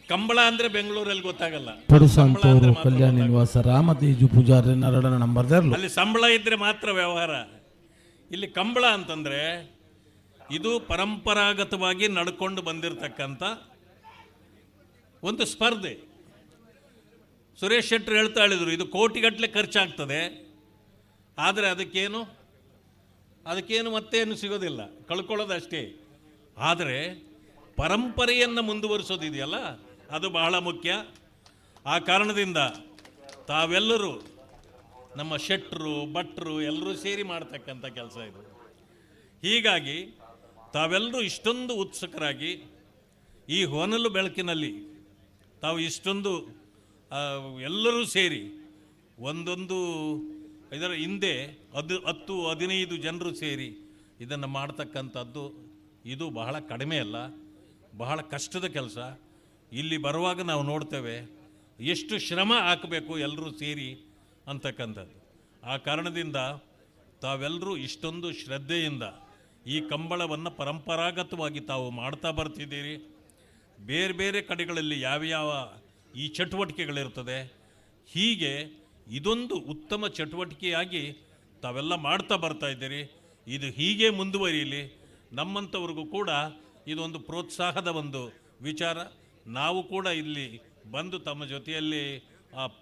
ಕಂಬಳ ಅಂದ್ರೆ ಬೆಂಗಳೂರಲ್ಲಿ ಗೊತ್ತಾಗಲ್ಲ. ಪಡುಸ ಅಂತವರು ಕಲ್ಯಾಣ ನಿವಾಸ ರಾಮತೇಜು ಪೂಜಾರಿ 2 ನಂಬರ್ದಾರ್ಲು. ಅಲ್ಲಿ ಸಂಬಳ ಇದ್ರೆ ಮಾತ್ರ ವ್ಯವಹಾರ. ಇಲ್ಲಿ ಕಂಬಳ ಅಂತಂದ್ರೆ ಇದು ಪರಂಪರಾಗತವಾಗಿ ನಡ್ಕೊಂಡು ಬಂದಿರತಕ್ಕಂಥ ಒಂದು ಸ್ಪರ್ಧೆ. ಸುರೇಶ್ ಶೆಟ್ಟರು ಹೇಳ್ತಾ ಹೇಳಿದ್ರು, ಇದು ಕೋಟಿಗಟ್ಟಲೆ ಖರ್ಚಾಗ್ತದೆ, ಆದರೆ ಅದಕ್ಕೇನು ಮತ್ತೇನು ಸಿಗೋದಿಲ್ಲ, ಕಳ್ಕೊಳ್ಳೋದಷ್ಟೇ. ಆದರೆ ಪರಂಪರೆಯನ್ನು ಮುಂದುವರಿಸೋದಿದೆಯಲ್ಲ, ಅದು ಬಹಳ ಮುಖ್ಯ. ಆ ಕಾರಣದಿಂದ ತಾವೆಲ್ಲರೂ ನಮ್ಮ ಶೆಟ್ಟರು ಭಟ್ರು ಎಲ್ಲರೂ ಸೇರಿ ಮಾಡ್ತಕ್ಕಂಥ ಕೆಲಸ ಇದು. ಹೀಗಾಗಿ ತಾವೆಲ್ಲರೂ ಇಷ್ಟೊಂದು ಉತ್ಸುಕರಾಗಿ ಈ ಹೊನಲು ಬೆಳಕಿನಲ್ಲಿ ತಾವು ಇಷ್ಟೊಂದು ಎಲ್ಲರೂ ಸೇರಿ ಒಂದೊಂದು ಇದರ ಹಿಂದೆ 10-15 ಜನರು ಸೇರಿ ಇದನ್ನು ಮಾಡ್ತಕ್ಕಂಥದ್ದು ಇದು ಬಹಳ ಕಡಿಮೆ ಅಲ್ಲ, ಬಹಳ ಕಷ್ಟದ ಕೆಲಸ. ಇಲ್ಲಿ ಬರುವಾಗ ನಾವು ನೋಡ್ತೇವೆ ಎಷ್ಟು ಶ್ರಮ ಹಾಕಬೇಕು ಎಲ್ಲರೂ ಸೇರಿ ಅಂತಕ್ಕಂಥದ್ದು. ಆ ಕಾರಣದಿಂದ ತಾವೆಲ್ಲರೂ ಇಷ್ಟೊಂದು ಶ್ರದ್ಧೆಯಿಂದ ಈ ಕಂಬಳವನ್ನು ಪರಂಪರಾಗತವಾಗಿ ತಾವು ಮಾಡ್ತಾ ಬರ್ತಿದ್ದೀರಿ. ಬೇರೆ ಬೇರೆ ಕಡೆಗಳಲ್ಲಿ ಯಾವ್ಯಾವ ಈ ಚಟುವಟಿಕೆಗಳಿರ್ತದೆ, ಹೀಗೆ ಇದೊಂದು ಉತ್ತಮ ಚಟುವಟಿಕೆಯಾಗಿ ತಾವೆಲ್ಲ ಮಾಡ್ತಾ ಬರ್ತಾ ಇದ್ದೀರಿ. ಇದು ಹೀಗೆ ಮುಂದುವರಿಯಲಿ. ನಮ್ಮಂಥವ್ರಿಗೂ ಕೂಡ ಇದೊಂದು ಪ್ರೋತ್ಸಾಹದ ಒಂದು ವಿಚಾರ. ನಾವು ಕೂಡ ಇಲ್ಲಿ ಬಂದು ತಮ್ಮ ಜೊತೆಯಲ್ಲಿ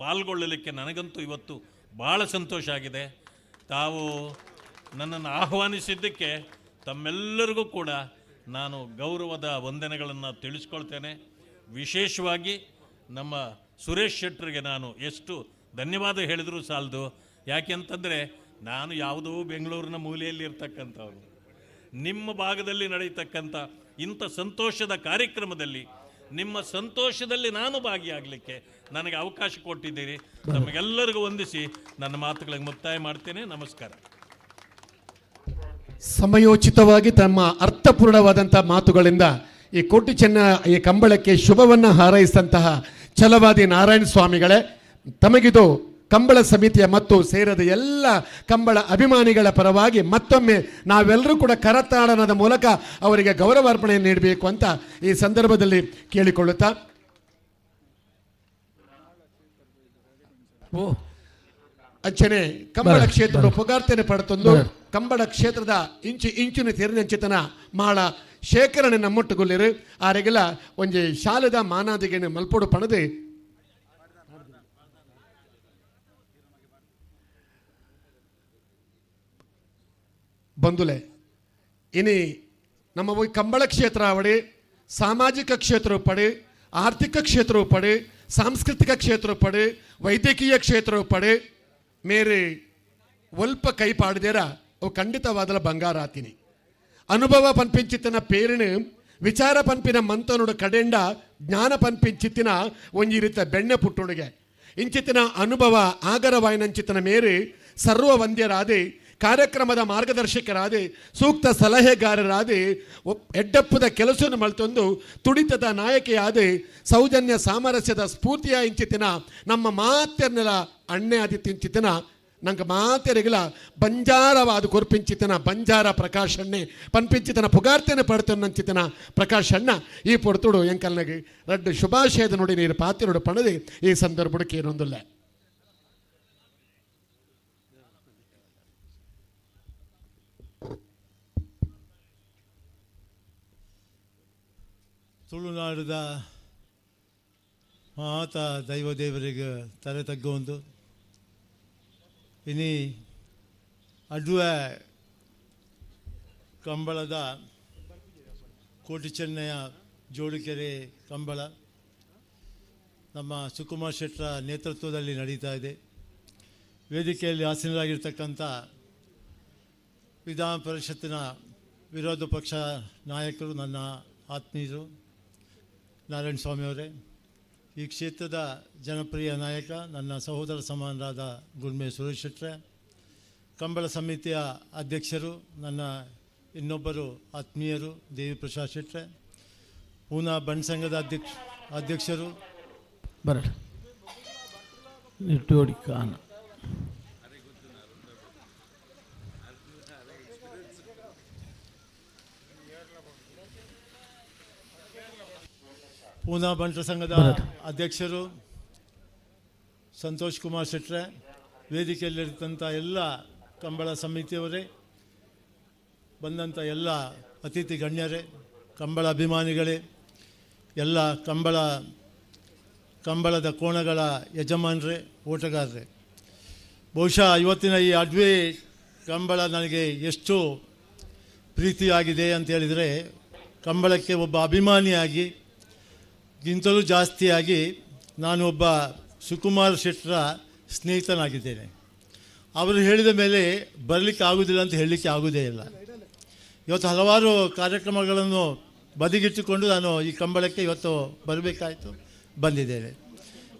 ಪಾಲ್ಗೊಳ್ಳಲಿಕ್ಕೆ ನನಗಂತೂ ಇವತ್ತು ಭಾಳ ಸಂತೋಷ ಆಗಿದೆ. ತಾವು ನನ್ನನ್ನು ಆಹ್ವಾನಿಸಿದ್ದಕ್ಕೆ ತಮ್ಮೆಲ್ಲರಿಗೂ ಕೂಡ ನಾನು ಗೌರವದ ವಂದನೆಗಳನ್ನು ತಿಳಿಸ್ಕೊಳ್ತೇನೆ. ವಿಶೇಷವಾಗಿ ನಮ್ಮ ಸುರೇಶ್ ಶೆಟ್ಟರಿಗೆ ನಾನು ಎಷ್ಟು ಧನ್ಯವಾದ ಹೇಳಿದರೂ ಸಾಲದು. ಯಾಕೆಂತಂದರೆ ನಾನು ಯಾವುದೋ ಬೆಂಗಳೂರಿನ ಮೂಲೆಯಲ್ಲಿ ಇರ್ತಕ್ಕಂಥವ್ರು, ನಿಮ್ಮ ಭಾಗದಲ್ಲಿ ನಡೆಯತಕ್ಕಂಥ ಇಂಥ ಸಂತೋಷದ ಕಾರ್ಯಕ್ರಮದಲ್ಲಿ ನಿಮ್ಮ ಸಂತೋಷದಲ್ಲಿ ನಾನು ಭಾಗಿಯಾಗಲಿಕ್ಕೆ ನನಗೆ ಅವಕಾಶ ಕೊಟ್ಟಿದ್ದೀರಿ. ತಮಗೆಲ್ಲರಿಗೂ ವಂದಿಸಿ ನನ್ನ ಮಾತುಗಳಿಗೆ ಮುಕ್ತಾಯ ಮಾಡ್ತೇನೆ. ನಮಸ್ಕಾರ. ಸಮಯೋಚಿತವಾಗಿ ತಮ್ಮ ಅರ್ಥಪೂರ್ಣವಾದಂಥ ಮಾತುಗಳಿಂದ ಈ ಕೋಟಿ ಚೆನ್ನ ಈ ಕಂಬಳಕ್ಕೆ ಶುಭವನ್ನು ಹಾರೈಸಿದಂತಹ ಛಲವಾದಿ ನಾರಾಯಣ ಸ್ವಾಮಿಗಳೇ, ತಮಗಿದು ಕಂಬಳ ಸಮಿತಿಯ ಮತ್ತು ಸೇರಿದ ಎಲ್ಲ ಕಂಬಳ ಅಭಿಮಾನಿಗಳ ಪರವಾಗಿ ಮತ್ತೊಮ್ಮೆ ನಾವೆಲ್ಲರೂ ಕೂಡ ಕರತಾಡನದ ಮೂಲಕ ಅವರಿಗೆ ಗೌರವಾರ್ಪಣೆ ನೀಡಬೇಕು ಅಂತ ಈ ಸಂದರ್ಭದಲ್ಲಿ ಕೇಳಿಕೊಳ್ಳುತ್ತಾ, ಅಂಚನೆ ಕಂಬಳ ಕ್ಷೇತ್ರದ ಪುಗಾರ್ತನೆ ಪಡೆತಂದು ಕಂಬಳ ಕ್ಷೇತ್ರದ ಇಂಚಿನ ತೆರಿನಂಚಿತನ ಮಾಳ ಶೇಖರಣೆ ನಮ್ಮೊಟ್ಟುಗೊಲ್ಲಿರು ಆರೆಗೆಲ್ಲ ಒಂಜಿ ಶಾಲದ ಮಾನಾದಿಗೆ ಮಲ್ಪೋಡು ಪಣದು ಬಂದುಲೆ ಇನಿ ನಮ್ಮ ಕಂಬಳ ಕ್ಷೇತ್ರ ಅವಡಿ ಸಾಮಾಜಿಕ ಕ್ಷೇತ್ರ ಪಡೆ, ಆರ್ಥಿಕ ಕ್ಷೇತ್ರ ಪಡೆ, ಸಾಂಸ್ಕೃತಿಕ ಕ್ಷೇತ್ರ ಪಡೆ, ವೈದ್ಯಕೀಯ ಕ್ಷೇತ್ರ ಪಡೆ ಮೇರೆ ಒಲ್ಪ ಕೈ ಪಾಡಿದೇರ ಅವು ಖಂಡಿತವಾದಲ ಬಂಗಾರ ಆತೀನಿ. ಅನುಭವ ಪನ್ಪಿಂಚಿತ್ತಿನ ಪೇರಿನ ವಿಚಾರ ಪನ್ಪಿನ ಮಂತನುಡು ಕಡೆಂಡ ಜ್ಞಾನ ಪನ್ಪಿಂಚಿತ್ತಿನ ಒಂಜಿ ರೀತಿಯ ಬೆಣ್ಣೆ ಪುಟ್ಟುಡುಗೆ ಇಂಚಿತ್ತಿನ ಅನುಭವ ಆಗರವಾಯಿನಂಚಿತ್ತಿನ ಮೇರೆ ಸರ್ವ ವಂದ್ಯರಾದೆ, ಕಾರ್ಯಕ್ರಮದ ಮಾರ್ಗದರ್ಶಕರಾದೆ, ಸೂಕ್ತ ಸಲಹೆಗಾರರಾದೆ, ಎಡ್ಡಪ್ಪದ ಕೆಲಸವನ್ನು ಮಲ್ತೊಂದು ತುಡಿತದ ನಾಯಕಿಯಾದೆ, ಸೌಜನ್ಯ ಸಾಮರಸ್ಯದ ಸ್ಫೂರ್ತಿಯ ಇಂಚಿತ್ತಿನ ನಮ್ಮ ಮಾತೆರ್ನೆಲ ಅಣ್ಣೆ ಆದಿತ್ಯಂಚಿತ್ತಿನ ನಂಗೆ ಮಾತೆರೆಗಿಲ ಬಂಜಾರವಾದ ಕೊರ್ಪಿಂಚಿತನ ಬಂಜಾರ ಪ್ರಕಾಶಣ್ಣೆ ಪನ್ಪಿಂಚಿತನ ಪುಗಾರ್ತನೆ ಪಡ್ತನ್ನಂಚಿತನ ಪ್ರಕಾಶಣ್ಣ ಈ ಪೊಡ್ತುಡು ಎಂಕಲ್ನಗೆ ರಡ್ಡು ಶುಭಾಶಯದ ನುಡಿ ನೀರು ಪಾತಿರುಡು ಪಣದೆ ಈ ಸಂದರ್ಭಕ್ಕೆ ಏನೊಂದಿಲ್ಲ. ತುಳುನಾಡದ ಮಾತ ದೈವ ದೇವರಿಗೆ ತಲೆ ತಗ್ಗುವಂದು ಇನಿ ಅಡ್ವ ಕಂಬಳದ ಕೋಟಿ ಚೆನ್ನಯ ಜೋಡಿಕೆರೆ ಕಂಬಳ ನಮ್ಮ ಸುಕುಮಾರ್ ಶೆಟ್ಟರ ನೇತೃತ್ವದಲ್ಲಿ ನಡೀತಾ ಇದೆ. ವೇದಿಕೆಯಲ್ಲಿ ಆಸೀನರಾಗಿರ್ತಕ್ಕಂಥ ವಿಧಾನ ಪರಿಷತ್ತಿನ ವಿರೋಧ ಪಕ್ಷ ನಾಯಕರು, ನನ್ನ ಆತ್ಮೀಯರು ನಾರಾಯಣ ಸ್ವಾಮಿಯವರೇ, ಈ ಕ್ಷೇತ್ರದ ಜನಪ್ರಿಯ ನಾಯಕ ನನ್ನ ಸಹೋದರ ಸಮಾನರಾದ ಗುಲ್ಮೆ ಸುರೇಶ್ ಶೆಟ್ಟರೆ, ಕಂಬಳ ಸಮಿತಿಯ ಅಧ್ಯಕ್ಷರು ನನ್ನ ಇನ್ನೊಬ್ಬರು ಆತ್ಮೀಯರು ದೇವಿ ಪ್ರಸಾದ್ ಶೆಟ್ರೆ, ಪೂನಾ ಬಂಡ್ ಸಂಘದ ಅಧ್ಯಕ್ಷರು ಬರಲಿ ನಿಟ್ಟೋಡಿ ಕಾನ ಪೂನಾ ಬಂಟರ ಸಂಘದ ಅಧ್ಯಕ್ಷರು ಸಂತೋಷ್ ಕುಮಾರ್ ಶೆಟ್ರೆ, ವೇದಿಕೆಯಲ್ಲಿರ್ತಂಥ ಎಲ್ಲ ಕಂಬಳ ಸಮಿತಿಯವರೇ, ಬಂದಂಥ ಎಲ್ಲ ಅತಿಥಿ ಗಣ್ಯರೇ, ಕಂಬಳ ಅಭಿಮಾನಿಗಳೇ, ಎಲ್ಲ ಕಂಬಳದ ಕೋಣಗಳ ಯಜಮಾನರೇ, ಓಟಗಾರರೇ, ಬಹುಶಃ ಇವತ್ತಿನ ಈ ಅಡ್ವೆ ಕಂಬಳ ನನಗೆ ಎಷ್ಟು ಪ್ರೀತಿಯಾಗಿದೆ ಅಂತ ಹೇಳಿದರೆ, ಕಂಬಳಕ್ಕೆ ಒಬ್ಬ ಅಭಿಮಾನಿಯಾಗಿ ಗಿಂತಲೂ ಜಾಸ್ತಿಯಾಗಿ ನಾನು ಒಬ್ಬ ಸುಕುಮಾರ್ ಶೆಟ್ಟರ ಸ್ನೇಹಿತನಾಗಿದ್ದೇನೆ. ಅವರು ಹೇಳಿದ ಮೇಲೆ ಬರಲಿಕ್ಕೆ ಆಗೋದಿಲ್ಲ ಅಂತ ಹೇಳಲಿಕ್ಕೆ ಆಗೋದೇ ಇಲ್ಲ. ಇವತ್ತು ಹಲವಾರು ಕಾರ್ಯಕ್ರಮಗಳನ್ನು ಬದಿಗಿಟ್ಟುಕೊಂಡು ನಾನು ಈ ಕಂಬಳಕ್ಕೆ ಇವತ್ತು ಬರಬೇಕಾಯಿತು, ಬಂದಿದ್ದೇನೆ.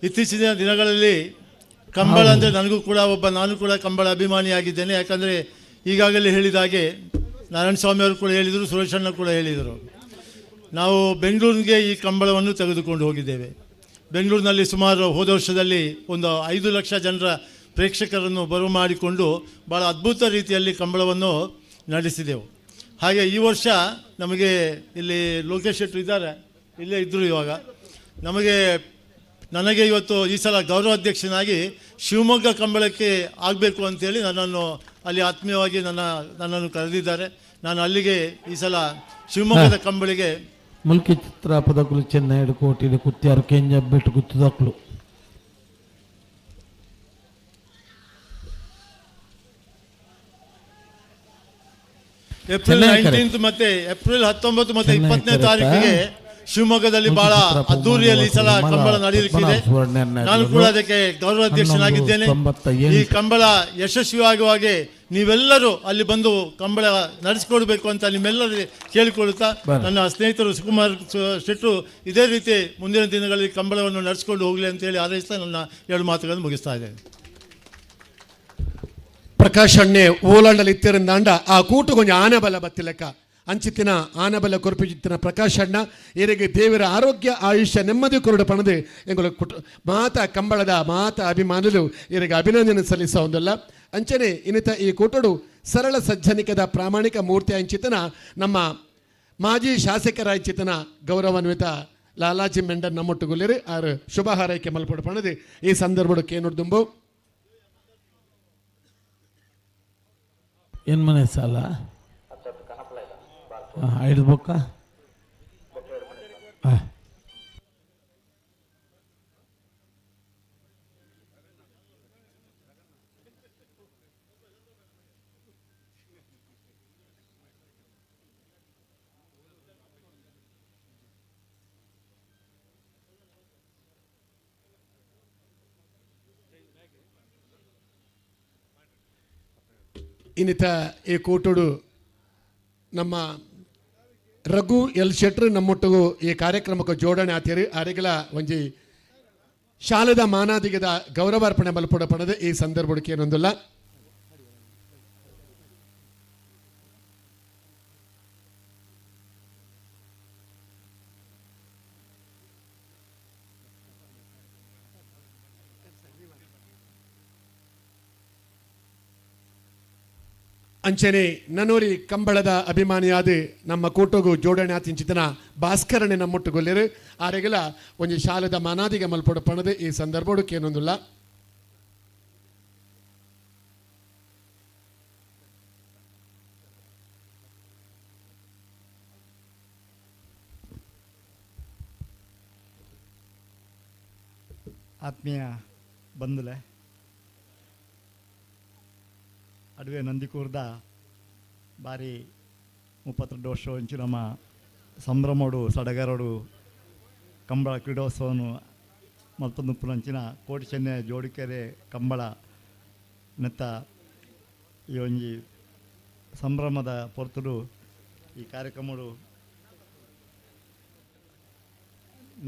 ಇತ್ತೀಚಿನ ದಿನಗಳಲ್ಲಿ ಕಂಬಳ ಅಂದರೆ ನಾನು ಕೂಡ ಕಂಬಳ ಅಭಿಮಾನಿಯಾಗಿದ್ದೇನೆ. ಯಾಕಂದರೆ ಈಗಾಗಲೇ ಹೇಳಿದ ಹಾಗೆ ನಾರಾಯಣ ಸ್ವಾಮಿಯವರು ಕೂಡ ಹೇಳಿದರು, ಸುರೇಶಣ್ಣ ಕೂಡ ಹೇಳಿದರು, ನಾವು ಬೆಂಗಳೂರಿಗೆ ಈ ಕಂಬಳವನ್ನು ತೆಗೆದುಕೊಂಡು ಹೋಗಿದ್ದೇವೆ. ಬೆಂಗಳೂರಿನಲ್ಲಿ ಸುಮಾರು ಹೋದ ವರ್ಷದಲ್ಲಿ ಒಂದು 5 ಲಕ್ಷ ಜನರ ಪ್ರೇಕ್ಷಕರನ್ನು ಬರಮಾಡಿಕೊಂಡು ಭಾಳ ಅದ್ಭುತ ರೀತಿಯಲ್ಲಿ ಕಂಬಳವನ್ನು ನಡೆಸಿದೆವು. ಹಾಗೆ ಈ ವರ್ಷ ನಮಗೆ ಇಲ್ಲಿ ಲೋಕೇಶ್ ಶೆಟ್ಟರು ಇದ್ದಾರೆ, ಇಲ್ಲೇ ಇದ್ದರು. ಇವಾಗ ನನಗೆ ಇವತ್ತು ಈ ಸಲ ಗೌರವಾಧ್ಯಕ್ಷನಾಗಿ ಶಿವಮೊಗ್ಗ ಕಂಬಳಕ್ಕೆ ಆಗಬೇಕು ಅಂತೇಳಿ ನನ್ನನ್ನು ಅಲ್ಲಿ ಆತ್ಮೀಯವಾಗಿ ನನ್ನನ್ನು ಕರೆದಿದ್ದಾರೆ. ನಾನು ಅಲ್ಲಿಗೆ ಈ ಸಲ ಶಿವಮೊಗ್ಗದ ಕಂಬಳಿಗೆ ಮುಲ್ಕಿ ಚಿತ್ರ ಪದಕುಲು ಚೆನ್ನೈ ಕೋಟಿಲು ಕುತ್ಯಾರು ಕೆಂಜ ಬೆಟ್ಟು ಗುತ್ತುದಕ್ಲು ಏಪ್ರಿಲ್ 19 ಮತ್ತೆ ಏಪ್ರಿಲ್ 19 ಮತ್ತೆ 20ನೇ ತಾರೀಕಿಗೆ ಶಿವಮೊಗ್ಗದಲ್ಲಿ ಬಹಳ ಅದ್ದೂರಿಯಲ್ಲಿ ಈ ಸಲ ಕಂಬಳ ನಡೆಯಲಿಕ್ಕಿದೆ. ನಾನು ಕೂಡ ಅದಕ್ಕೆ ಗೌರವಾಧ್ಯಕ್ಷನಾಗಿದ್ದೇನೆ. ಈ ಕಂಬಳ ಯಶಸ್ವಿಯಾಗುವಾಗೆ ನೀವೆಲ್ಲರೂ ಅಲ್ಲಿ ಬಂದು ಕಂಬಳ ನಡೆಸಿಕೊಡ್ಬೇಕು ಅಂತ ನಿಮ್ಮೆಲ್ಲರೂ ಕೇಳಿಕೊಳ್ಳುತ್ತಾ, ನನ್ನ ಸ್ನೇಹಿತರು ಸುಕುಮಾರ್ ಶೆಟ್ಟರು ಇದೇ ರೀತಿ ಮುಂದಿನ ದಿನಗಳಲ್ಲಿ ಕಂಬಳವನ್ನು ನಡೆಸಿಕೊಂಡು ಹೋಗಲಿ ಅಂತೇಳಿ ಹಾರೈಸ್ತಾ ನನ್ನ 2 ಮಾತುಗಳನ್ನು ಮುಗಿಸ್ತಾ ಇದ್ದೇನೆ. ಪ್ರಕಾಶ್ ಅಣ್ಣೆ ಓಲಾಂಡಲ್ ಇತ್ತಿರಂದಾಂಡ ಆ ಕೂಟು ಕೊಂಚ ಆನಬಲ ಬತ್ತಿಲೆಕ್ಕ ಅಂಚಿತ್ತಿನ ಆನಬಲ ಕೊರಪಿಚಿತ್ತಿನ ಪ್ರಕಾಶ್ ಅಣ್ಣ ಇವರಿಗೆ ದೇವರ ಆರೋಗ್ಯ ಆಯುಷ್ಯ ನೆಮ್ಮದಿ ಕೊರಡು ಪಣದು ಎಂಗಳ ಕಂಬಳದ ಅಭಿಮಾನುలు ಇವರಿಗೆ ಅಭಿನಂದನೆ ಸಲ್ಲಿಸೋದಲ್ಲ. ಅಂಚನೆ ಇನ್ನಿತ ಈ ಕೂಟಡು ಸರಳ ಸಜ್ಜನಿಕದ ಪ್ರಾಮಾಣಿಕ ಮೂರ್ತಿ ಅಂಚಿತನ ನಮ್ಮ ಮಾಜಿ ಶಾಸಕರಾಯ್ಚಿತನ ಗೌರವಾನ್ವಿತ ಲಾಲಾಜಿ ಮೆಂಡನ್ ನಮ್ಮೊಟ್ಟುಗುಲ್ಲಿರು ಆರು ಶುಭ ಹಾರೈಕೆ ಮಲ್ಪಡು ಪಣದು ಈ ಸಂದರ್ಭಡು ಕೇನುಡ್ದುಂಬು ಏನು ಮನೆ ಸಾಲ 5 ಬೊಕ್ಕ ಇನ್ನಿತ ಈ ಕೂಟುಡು ನಮ್ಮ ರಘು ಎಲ್ ಶೆಟ್ರು ನಮ್ಮೊಟ್ಟಿಗೂ ಈ ಕಾರ್ಯಕ್ರಮಕ್ಕೆ ಜೋಡಣೆ ಆತೀರಿ ಅರೆಗಳ ಒಂಜಿ ಶಾಲದ ಮಾನಾದಿಗದ ಗೌರವಾರ್ಪಣೆ ಬಲ್ಪಡ ಪಡೆದು ಈ ಸಂದರ್ಭಕ್ಕೆ ಏನೊಂದಿಲ್ಲ. ಅಂಚನೆ ನನ್ನೂರಿ ಕಂಬಳದ ಅಭಿಮಾನಿಯಾದ ನಮ್ಮ ಕೂಟೋಗು ಜೋಡಣೆ ಆತಿಂಚಿತನ ಭಾಸ್ಕರನೆ ನಮ್ಮೊಟ್ಟುಗೊಲ್ಲಿರು ಆರೆಗಳ ಒಂದು ಶಾಲದ ಮಾನಾದಿಗೆ ಮಲ್ಪಡ ಪಣದು ಈ ಸಂದರ್ಭಕ್ಕೆ ಏನೊಂದಿಲ್ಲ. ಆತ್ಮೀಯ ಬಂಧುಲೆ, ಅಡುವೆ ನಂದಿಕೂರ್ದ ಬಾರಿ 32 ವರ್ಷ ಇಂಚು ನಮ್ಮ ಸಂಭ್ರಮೋಡು ಸಡಗರೋಡು ಕಂಬಳ ಕ್ರೀಡೋತ್ಸವನು ಮಲ್ಪಂದುಪ್ಪುನಂಚಿನ ಕೋಟಿ ಚೆನ್ನೈ ಜೋಡಿಕೆರೆ ಕಂಬಳ ನೆತ್ತ ಈ ಒಂಜಿ ಸಂಭ್ರಮದ ಪೊರ್ತುಡು ಈ ಕಾರ್ಯಕ್ರಮಡು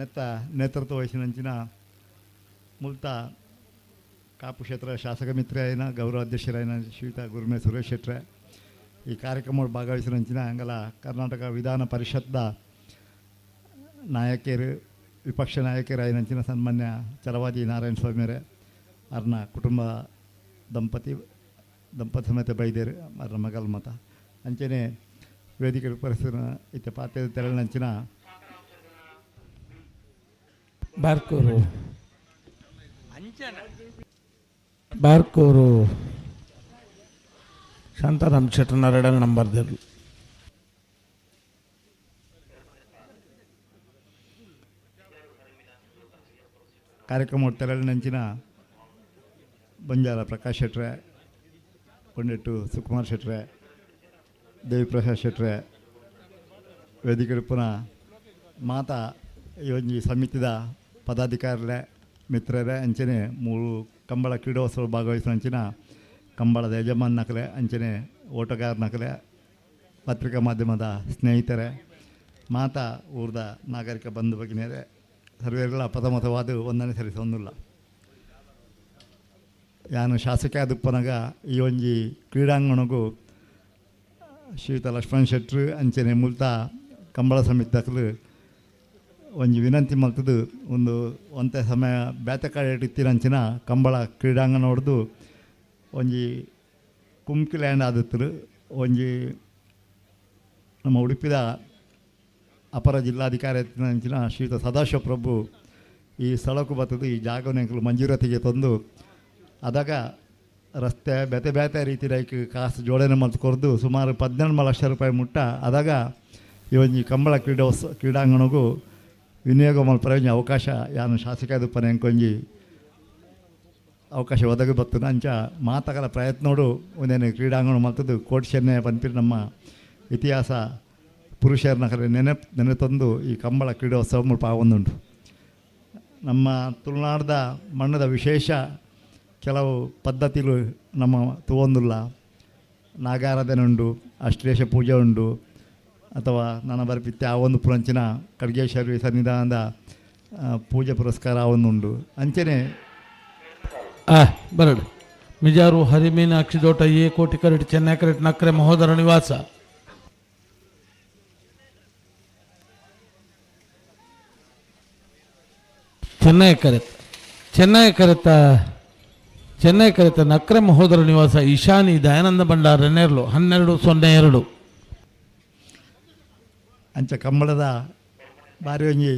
ನೆತ್ತ ನೇತೃತ್ವ ವಹಿಸಿನಂಚಿನ ಮುಲ್ತ ಕಾಪು ಕ್ಷೇತ್ರ ಶಾಸಕ ಮಿತ್ರ ಆಯ್ನ ಗೌರವಾಧ್ಯಕ್ಷರಾಯ್ನ ಶ್ರೀಯುತ ಗುರುಮೆ ಸುರೇಶ್ ಶೆಟ್ರೆ, ಈ ಕಾರ್ಯಕ್ರಮ ಭಾಗವಹಿಸಿದಂಚಿನ ಅಂಗಲ ಕರ್ನಾಟಕ ವಿಧಾನ ಪರಿಷತ್ದ ನಾಯಕಿಯರು ವಿಪಕ್ಷ ನಾಯಕರಾಗಿನಂಚಿನ ಸನ್ಮಾನ್ಯ ಚಲವಾದಿ ನಾರಾಯಣ ಸ್ವಾಮಿಯವರೇ ಅವ್ರನ್ನ ಕುಟುಂಬ ದಂಪತಿ ಸಮೇತ ಬೈದೇರು ಅವ್ರ ಮಗಲ್ ಮತ ಅಂಚನೆ ವೇದಿಕೆ ಪರಿಸರ ಇತ್ತ ಪಾತ್ರದ ತೆರಳಿನಂಚಿನ ಬಾರ್ಕೂರು ಶಾಂತಾರಾಮ್ ಶೆಟ್ಟರ್ನ 2ನೇ ನಂಬರ್ದಲ್ಲಿ ಕಾರ್ಯಕ್ರಮ ತೆರಳಿನಂಚಿನ ಬಂಜಾರ ಪ್ರಕಾಶ್ ಶೆಟ್ರೆ ಪಂಡಿಟ್ಟು ಸುಕುಮಾರ್ ಶೆಟ್ರೆ ದೇವಿಪ್ರಸಾದ್ ಶೆಟ್ರೆ ವೇದಿಕೆ ಪುನಃ ಮಾತಾ ಈ ಒಂಜಿ ಸಮಿತಿದ ಪದಾಧಿಕಾರರೇ ಮಿತ್ರರೇ ಅಂಚನೆ 3 ಕಂಬಳ ಕ್ರೀಡೋತ್ಸವ ಭಾಗವಹಿಸಿನಂಚಿನ ಕಂಬಳದ ಯಜಮಾನಕಲೆ ಅಂಚನೆ ಓಟಗಾರನಕಲೆ ಪತ್ರಿಕಾ ಮಾಧ್ಯಮದ ಸ್ನೇಹಿತರೆ ಮಾತಾ ಊರ್ದ ನಾಗರಿಕ ಬಂಧು ಭಗಿನಿಯರೇ ಸರ್ವೇರ್ಲ ಪ್ರಥಮತವಾದ ಒಂದನೇ ಸರಿಸೊಂದಿಲ್ಲ ಯಾನು ಶಾಸಕ ದುಪ್ಪನಗ ಈ ಒಂಜಿ ಕ್ರೀಡಾಂಗಣಗೂ ಶ್ರೀಯುತ ಲಕ್ಷ್ಮಣ್ ಶೆಟ್ರು ಅಂಚನೆ ಮೂಲತ ಕಂಬಳ ಸಮಿತಿಗಳು ಒಂಜಿ ವಿನಂತಿ ಮಲ್ತದು ಒಂದು ಒಂತೆ ಸಮಯ ಬ್ಯಾತಕಾಡ ಇತ್ತಿನಂಚಿನ ಕಂಬಳ ಕ್ರೀಡಾಂಗಣ ಹೊಡೆದು ಒಂಜಿ ಕುಮ್ಕಿ ಲ್ಯಾಂಡ್ ಆದಿತ್ತು ಒಂಜಿ ನಮ್ಮ ಉಡುಪಿದ ಅಪರ ಜಿಲ್ಲಾಧಿಕಾರಿ ಎತ್ತಿನಂಚಿನ ಶ್ರೀಯುತ ಸದಾಶಿವ ಪ್ರಭು ಈ ಸ್ಥಳಕ್ಕೂ ಬರ್ತದೆ ಈ ಜಾಗವನ್ನು ಮಂಜೂರಾತಿಗೆ ತಂದು ಅದಾಗ ರಸ್ತೆ ಬೇತೆ ಬೇತೆ ರೀತಿ ಲೈಕ್ ಕಾಸು ಜೋಡಣೆ ಮಾಡ್ಕೊಡ್ದು ಸುಮಾರು 12 ಲಕ್ಷ ರೂಪಾಯಿ ಮುಟ್ಟ ಅದಾಗ ಈ ಒಂಜಿ ಕಂಬಳ ಕ್ರೀಡಾಂಗಣಗೂ ವಿನಿಯೋಗ ಮಲ್ಪರೆ ಅವಕಾಶ ಯಾನು ಶಾಸಕದ ಪನೆ ಕೊಂಜಿ ಅವಕಾಶ ಒದಗಿ ಬರ್ತದೆ ಅಂಚ ಮಾತಕಲ ಪ್ರಯತ್ನೋಡು ಒಂದೇನು ಕ್ರೀಡಾಂಗಣ ಮಲ್ತದ್ದು ಕೋಟಿ ಚೆನ್ನೈ ಬಂದ್ಬಿಟ್ಟು ನಮ್ಮ ಇತಿಹಾಸ ಪುರುಷರ ನಗರ ನೆನೆ ತಂದು ಈ ಕಂಬಳ ಕ್ರೀಡೋತ್ಸವ ಮುಲ್ಪ ಆವೊಂದುಂಟು ನಮ್ಮ ತುಳುನಾಡದ ಮಣ್ಣದ ವಿಶೇಷ ಕೆಲವು ಪದ್ಧತಿಗಳು ನಮ್ಮ ತಗೊಂದಿಲ್ಲ ನಾಗಾರಾಧನೆ ಉಂಡು ಅಷ್ಟೇಶ ಪೂಜೆ ಉಂಡು ಅಥವಾ ನನ್ನ ಬರ್ಪಿತ್ತೆ ಆ ಒಂದು ಪುರಂಚಿನ ಖಡ್ಗೇಶ್ವರಿ ಸನ್ನಿಧಾನದ ಪೂಜೆ ಪುರಸ್ಕಾರ ಅವೊಂದುಂಡು ಅಂಚನೆ ಬರಡು ಮಿಜಾರು ಹರಿಮೀನಾಕ್ಷಿ ದೋಟ ಎ ಕೋಟಿ ಕರೆಟ್ ಚೆನ್ನೈ ಕರೆಟ್ ನಕ್ರೆ ಮಹೋದರ ನಿವಾಸ ಚೆನ್ನೈ ಕರೆತ ನಕ್ರೆ ಮಹೋದರ ನಿವಾಸ ಈಶಾನಿ ದಯಾನಂದ ಭಂಡಾರ ರೆನ್ನೇರ್ಲು 1202 ಅಂಚ ಕಂಬಳದ ಬಾರಿ ಒಂಜಿ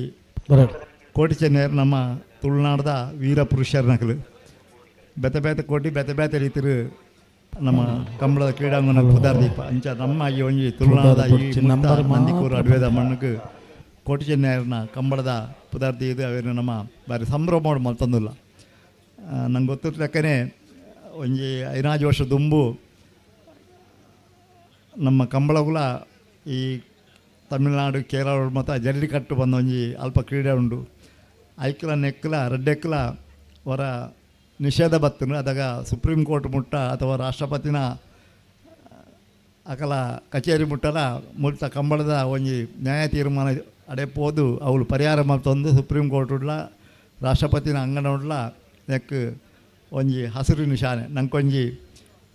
ಕೋಟಿ ಚೆನ್ನೈರು ನಮ್ಮ ತುಳುನಾಡದ ವೀರ ಪುರುಷರ ನಕಲು ಬೇತೆ ಬೇತೆ ಕೋಟಿ ಬೇತೆ ಬೇತೆ ರೀತಿರು ನಮ್ಮ ಕಂಬಳದ ಕ್ರೀಡಾಂಗಣ ಪದಾರ್ದೀಪ ಅಂಚ ನಮ್ಮ ಈ ಒಂಜಿ ತುಳುನಾಡದ ಈ ಮಂದಿಕೂರು ಅಡವೇದ ಮಣ್ಣಕ್ಕೆ ಕೋಟಿ ಚೆನ್ನೈರ್ನ ಕಂಬಳದ ಪದಾರ್ಥ ಇದು ಅವೇನು ನಮ್ಮ ಬಾರಿ ಸಂಭ್ರಮ ಮಾಡಿ ಮಲ್ತಂದಿಲ್ಲ ನಂಗೆ ಗೊತ್ತಿದ್ದ ಲೆಕ್ಕನೆ ಒಂಜಿ 15 ವರ್ಷ ದುಂಬು ನಮ್ಮ ಕಂಬಳಗುಲ ಈ ತಮಿಳುನಾಡು ಕೇರಳ ಮತ್ತು ಜಲ್ಲಿಕಟ್ಟು ಬಂದ ಒಂಜಿ ಅಲ್ಪ ಕ್ರೀಡೆ ಉಂಡು ಐಕ್ಲ ನೆಕ್ಕಲ ರೆಡ್ಡೆಕ್ಕಲ ಅವರ ನಿಷೇಧ ಬತ್ತನು ಅದಾಗ ಸುಪ್ರೀಂ ಕೋರ್ಟ್ ಮುಟ್ಟ ಅಥವಾ ರಾಷ್ಟ್ರಪತಿನ ಅಕಲ ಕಚೇರಿ ಮುಟ್ಟಲ ಮುಟ್ಟ ಕಂಬಳದ ಒಂಜಿ ನ್ಯಾಯ ತೀರ್ಮಾನ ಅಡೆಪೋದು ಅವಳು ಪರಿಹಾರ ಮಲ್ತೊಂದು ಸುಪ್ರೀಂ ಕೋರ್ಟ್ ಉಡ್ಲ ರಾಷ್ಟ್ರಪತಿನ ಅಂಗಣ ಉಡ್ಲ ನೆಕ್ ಒಂಜಿ ಹಸಿರು ನಿಶಾನೆ ನಂಗೊಂಜಿ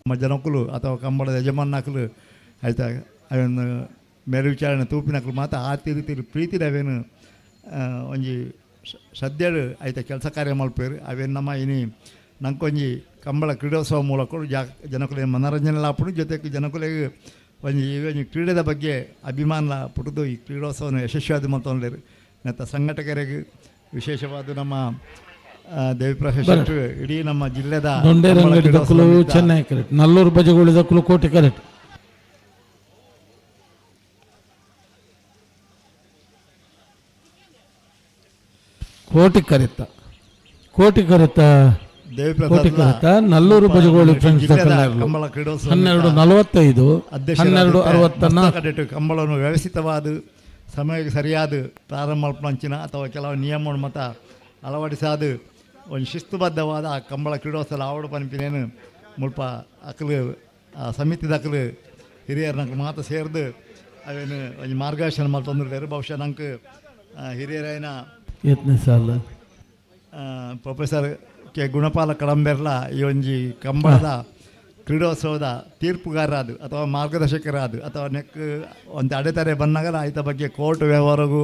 ನಮ್ಮ ಜನಕ್ಕಲು ಅಥವಾ ಕಂಬಳದ ಯಜಮಾನಕಲು ಆಯ್ತಾ ಅವನ್ನು ಮೇಲ್ವಿಚಾರಣೆ ತೂಪಿನಕಲು ಮಾತ್ರ ಆ ತೀರಿ ಪ್ರೀತಿದ ಅವೇನು ಒಂಜಿ ಶ್ರದ್ಧೆಡು ಆಯ್ತಾ ಕೆಲಸ ಕಾರ್ಯ ಮಲ್ಪೇರು ಅವೇನು ನಮ್ಮ ಇನಿ ನಂಗೊಂಜಿ ಕಂಬಳ ಕ್ರೀಡೋತ್ಸವ ಮೂಲಕ ಜನಕುಲಿಗೆ ಮನೋರಂಜನೆ ಲಾಪುಡು ಜೊತೆಗೆ ಜನಕುಲಿಗೆ ಒಂಜಿ ಕ್ರೀಡೆದ ಬಗ್ಗೆ ಅಭಿಮಾನ ಪುಟದು ಈ ಕ್ರೀಡೋತ್ಸವನ ಯಶಸ್ವಿಯಾದ ಮತ್ತೊಂದು ಮತ್ತು ಸಂಘಟಕರಿಗೆ ವಿಶೇಷವಾದ ನಮ್ಮ ದೇವಿಪ್ರಸಾದ್ ಶೆಟ್ರು ಇಡೀ ನಮ್ಮ ಜಿಲ್ಲೆದ ಚೆನ್ನೈ ಕರೆಕ್ಟ್ ನಲ್ಲೂರು ಬಜೆಗುಳಿದಕ್ಕೂ ಕೋಟಿ ಕರೆಕ್ಟ್ ಕೋಟಿ ಕರೆತ ನಲ್ಲೂರು ಬಜಗೋಳಿ ಫ್ರೆಂಡ್ಸ್ 12:45 12:64 ಕಂಬಳವನ್ನು ವ್ಯವಸ್ಥಿತವಾದ ಸಮಯಕ್ಕೆ ಸರಿಯಾದ ಪ್ರಾರಂಭ ಮಲ್ಪಂಚಿನ ಅಥವಾ ಕೆಲವು ನಿಯಮ ಮತ ಅಳವಡಿಸಾದ ಒಂದು ಶಿಸ್ತುಬದ್ಧವಾದ ಆ ಕಂಬಳ ಕ್ರೀಡೋತ್ಸವ ಆವಡು ಪಂಪಿನೇನು ಮುಲ್ಪ ಅಕಲು ಸಮಿತಿದ ಅಕಲು ಹಿರಿಯರು ನಂಗೆ ಮಾತು ಸೇರಿದು ಅವೇನು ಒಂದು ಮಾರ್ಗದರ್ಶನ ಮಲ್ತೊಂದಿರ್ತಾರೆ ಬಹುಶಃ ನಂಗೆ ಹಿರಿಯರೈನ ಪ್ರೊಫೆಸರ್ ಕೆ ಗುಣಪಾಲ ಕಡಂಬೆರ್ಲ ಈ ಒಂಜಿ ಕಂಬಳದ ಕ್ರೀಡೋತ್ಸವದ ತೀರ್ಪುಗಾರರಾದು ಅಥವಾ ಮಾರ್ಗದರ್ಶಕರಾದು ಅಥವಾ ನೆಕ್ ಒಂದು ಅಡೆತಡೆ ಬಂದಾಗ ಆಯ್ತ ಬಗ್ಗೆ ಕೋರ್ಟ್ ವ್ಯವಹಾರಗೂ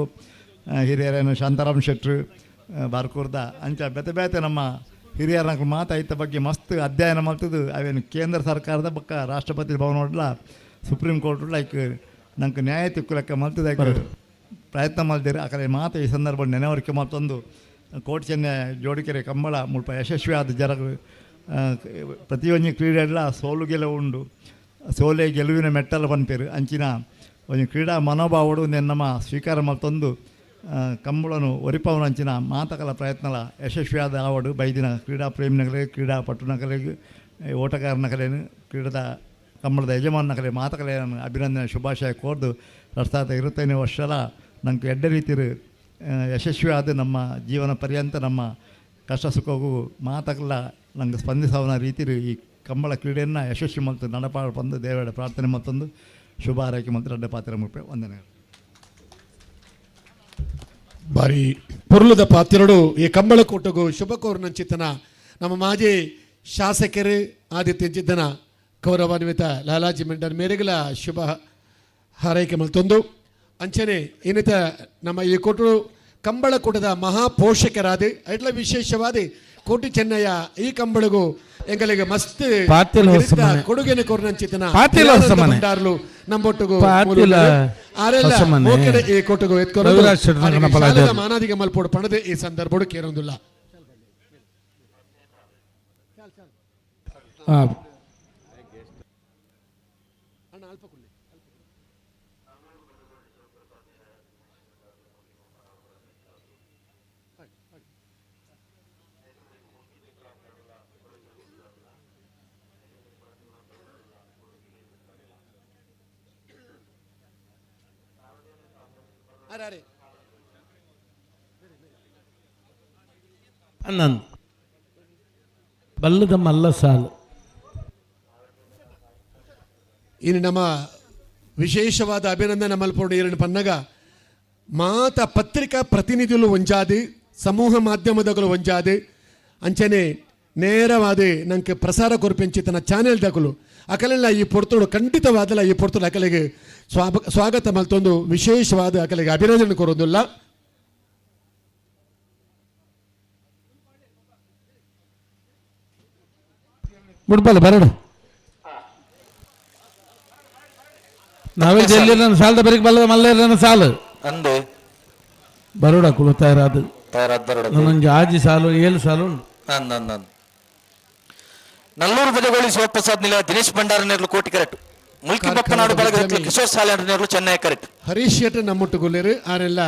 ಹಿರಿಯರೇನು ಶಾಂತಾರಾಮ್ ಶೆಟ್ರು ಬಾರ್ಕೂರ್ದ ಅಂಚ ಬೇತೆ ಬೇತೆ ನಮ್ಮ ಹಿರಿಯರ ಮಾತಾಯ್ತ ಬಗ್ಗೆ ಮಸ್ತ್ ಅಧ್ಯಯನ ಮಾಡ್ತದ್ದು ಅವೇನು ಕೇಂದ್ರ ಸರ್ಕಾರದ ಪಕ್ಕ ರಾಷ್ಟ್ರಪತಿ ಭವನ ನೋಡ್ಲ ಸುಪ್ರೀಂ ಕೋರ್ಟ್ ಲೈಕ್ ನಂಗೆ ನ್ಯಾಯ ತಿಕ್ಕುಲೆಕ್ಕ ಮಲ್ತದ ಪ್ರಯತ್ನ ಮಾಡಿದಿರಿ ಆ ಕಡೆ ಮಾತು ಈ ಸಂದರ್ಭ ನೆನವರಿಕೆ ಮತ್ತೊಂದು ಕೋಟಿ ಚೆನ್ನೈ ಜೋಡಿಕೆರೆ ಕಂಬಳ ಮುಲ್ಪ ಯಶಸ್ವಿ ಆದ ಜರಗ ಪ್ರತಿಯೊಂದು ಕ್ರೀಡೆಲ್ಲ ಸೋಲು ಗೆಲುವು ಉಂಡು ಸೋಲೆ ಗೆಲುವಿನ ಮೆಟ್ಟಲು ಪನ್ಪೇರು ಅಂಚಿನ ಒಂದು ಕ್ರೀಡಾ ಮನೋಭಾವಡು ನಮ್ಮ ಸ್ವೀಕಾರ ಮತ್ತೊಂದು ಕಂಬಳನು ಒರಿಪವನ ಅಂಚಿನ ಮಾತಕಲ ಪ್ರಯತ್ನಲ ಯಶಸ್ವಿಯಾದ ಆವಡು ಬೈದಿನ ಕ್ರೀಡಾ ಪ್ರೇಮಿನಗಳಿಗೆ ಕ್ರೀಡಾ ಪಟ್ಟಣಗಳಿಗೆ ಓಟಗಾರನಕಲೇನು ಕ್ರೀಡಾದ ಕಂಬಳದ ಯಜಮಾನ ಕಲೆ ಮಾತಕಲೆಯನ್ನು ಅಭಿನಂದನೆ ಶುಭಾಶಯ ಕೋರ್ದು 2025 ವರ್ಷಲ ನಂಗೆ ಎಡ್ಡೆ ರೀತಿ ಯಶಸ್ವಿ ಆದ ನಮ್ಮ ಜೀವನ ಪರ್ಯಂತ ನಮ್ಮ ಕಷ್ಟ ಸುಖಗೂ ಮಾತಕಲ್ಲ ನಂಗೆ ಸ್ಪಂದಿಸವನ ರೀತಿ ಈ ಕಂಬಳ ಕ್ರೀಡೆಯನ್ನು ಯಶಸ್ವಿ ಮತ್ತು ನಡಪಾಡು ಬಂದು ದೇವರ ಪ್ರಾರ್ಥನೆ ಮತ್ತೊಂದು ಶುಭ ಆರೈಕೆ ಮತ್ತು ಅಡ್ಡ ಪಾತ್ರ ಮುಪ್ಪೆ ವಂದನೆ. ಬಾರಿ ಪುರ್ಲದ ಪಾತ್ರರು ಈ ಕಂಬಳ ಕೂಟಗೂ ಶುಭ ಕೋರ್ನಂಚಿತನ ನಮ್ಮ ಮಾಜಿ ಶಾಸಕರು ಆದಿತ್ಯ ಜಿದ್ದನ ಗೌರವಾನ್ವಿತ ಲಾಲಾಜಿ ಮೆಂಡರ್ ಮೇರೆಗಳ ಶುಭ ಹಾರೈಕೆ ಮಲ್ತೊಂದು ಅಂಚನೆ ಇನ್ನಿತ ನಮ್ಮ ಈ ಕೂಟರು ಕಂಬಳ ಕೂಟದ ಮಹಾಪೋಷಕರಾದ ಐಟ್ಲ ವಿಶೇಷವಾದ ಕೋಟಿ ಚೆನ್ನಯ್ಯ ಈ ಕಂಬಳಗೂ ಎಂಗಳಿಗೆ ಮಸ್ತ್ ಕೊಡುಗೆನೆ ಕೋರ್ನಂಚಿತನ ಭಂಡಾರ್ಲು ನಮ್ಮೊಟ್ಟಿಗೂ ಆರೆಲ್ಲ ಈ ಕೊಟ್ಟುಗೂ ಎತ್ಕೊಂಡು ಮಾನಾದಿಗೆ ಮಲ್ಪೋಡು ಪಣದೆ ಈ ಸಂದರ್ಭ ಕೇರೊಂದಿಲ್ಲ. ಅನ್ನಂದು ಬಲ್ಲದ ಮಲ್ಲ ಸಾಲು ಇನ್ನು ನಮ್ಮ ವಿಶೇಷವಾದ ಅಭಿನಂದನೆ ಮಲ್ಪೋಡು ಎರಡು ಪನ್ನಗ ಮಾತ ಪತ್ರಿಕಾ ಪ್ರತಿನಿಧಿಗಳು ಒಂಜಾದು ಸಮೂಹ ಮಾಧ್ಯಮದಗಳು ಒಂಜಾದು ಅಂಚನೆ ನೇರವಾದ ನಂಗೆ ಪ್ರಸಾರ ಕೊರ್ಪೆಂಚಿತನ ಚಾನೆಲ್ದಗಳು ಅಕಲೆಲ್ಲ ಈ ಪೊರ್ತೋಡು ಖಂಡಿತವಾದಲ್ಲ ಈ ಪೊರ್ತೋಡು ಅಕಲೆಗೆ ಸ್ವಾಗತ ಮಲ್ತೊಂದು ವಿಶೇಷವಾದ ಅಕಲೆಗೆ ಅಭಿನಂದನೆ ಕೊರೋದಿಲ್ಲ. ಬಿಡ್ಬಲ್ಲ ಬರಡು ನಾವೇ ಜಲ್ಲಿ ಸಾಲದ ಬರೀಕ್ ಬಲ್ಲದ ಮಲ್ಲ ಸಾಲು ಅಂದೆ ಬರೋಡ ಕುಲು ತಯಾರಾದ ನನ್ನೊಂದು ಆಜಿ ಸಾಲು 7 ಸಾಲು ಉಂಟು. ನಲ್ಲೂರು ಬದಗೋಳಿ ಶಿವಪ್ರಸಾದ್ ನಿಲ ದಿನೇಶ್ ಭಂಡಾರ ನೇರ್ಲು ಕೋಟಿ ಕರೆಕ್ಟ್ ಮುಲ್ಕಿ ಬಪ್ಪನಾಡು ಬಳಗ ಕಿಶೋರ್ ಸಾಲೆ ನೇರ್ಲು ಚೆನ್ನೈ ಕರೆಕ್ಟ್ ಹರೀಶ್ ಶೆಟ್ಟಿ ನಮ್ಮೊಟ್ಟು ಗುಲ್ಲೇರು ಆರೆಲ್ಲ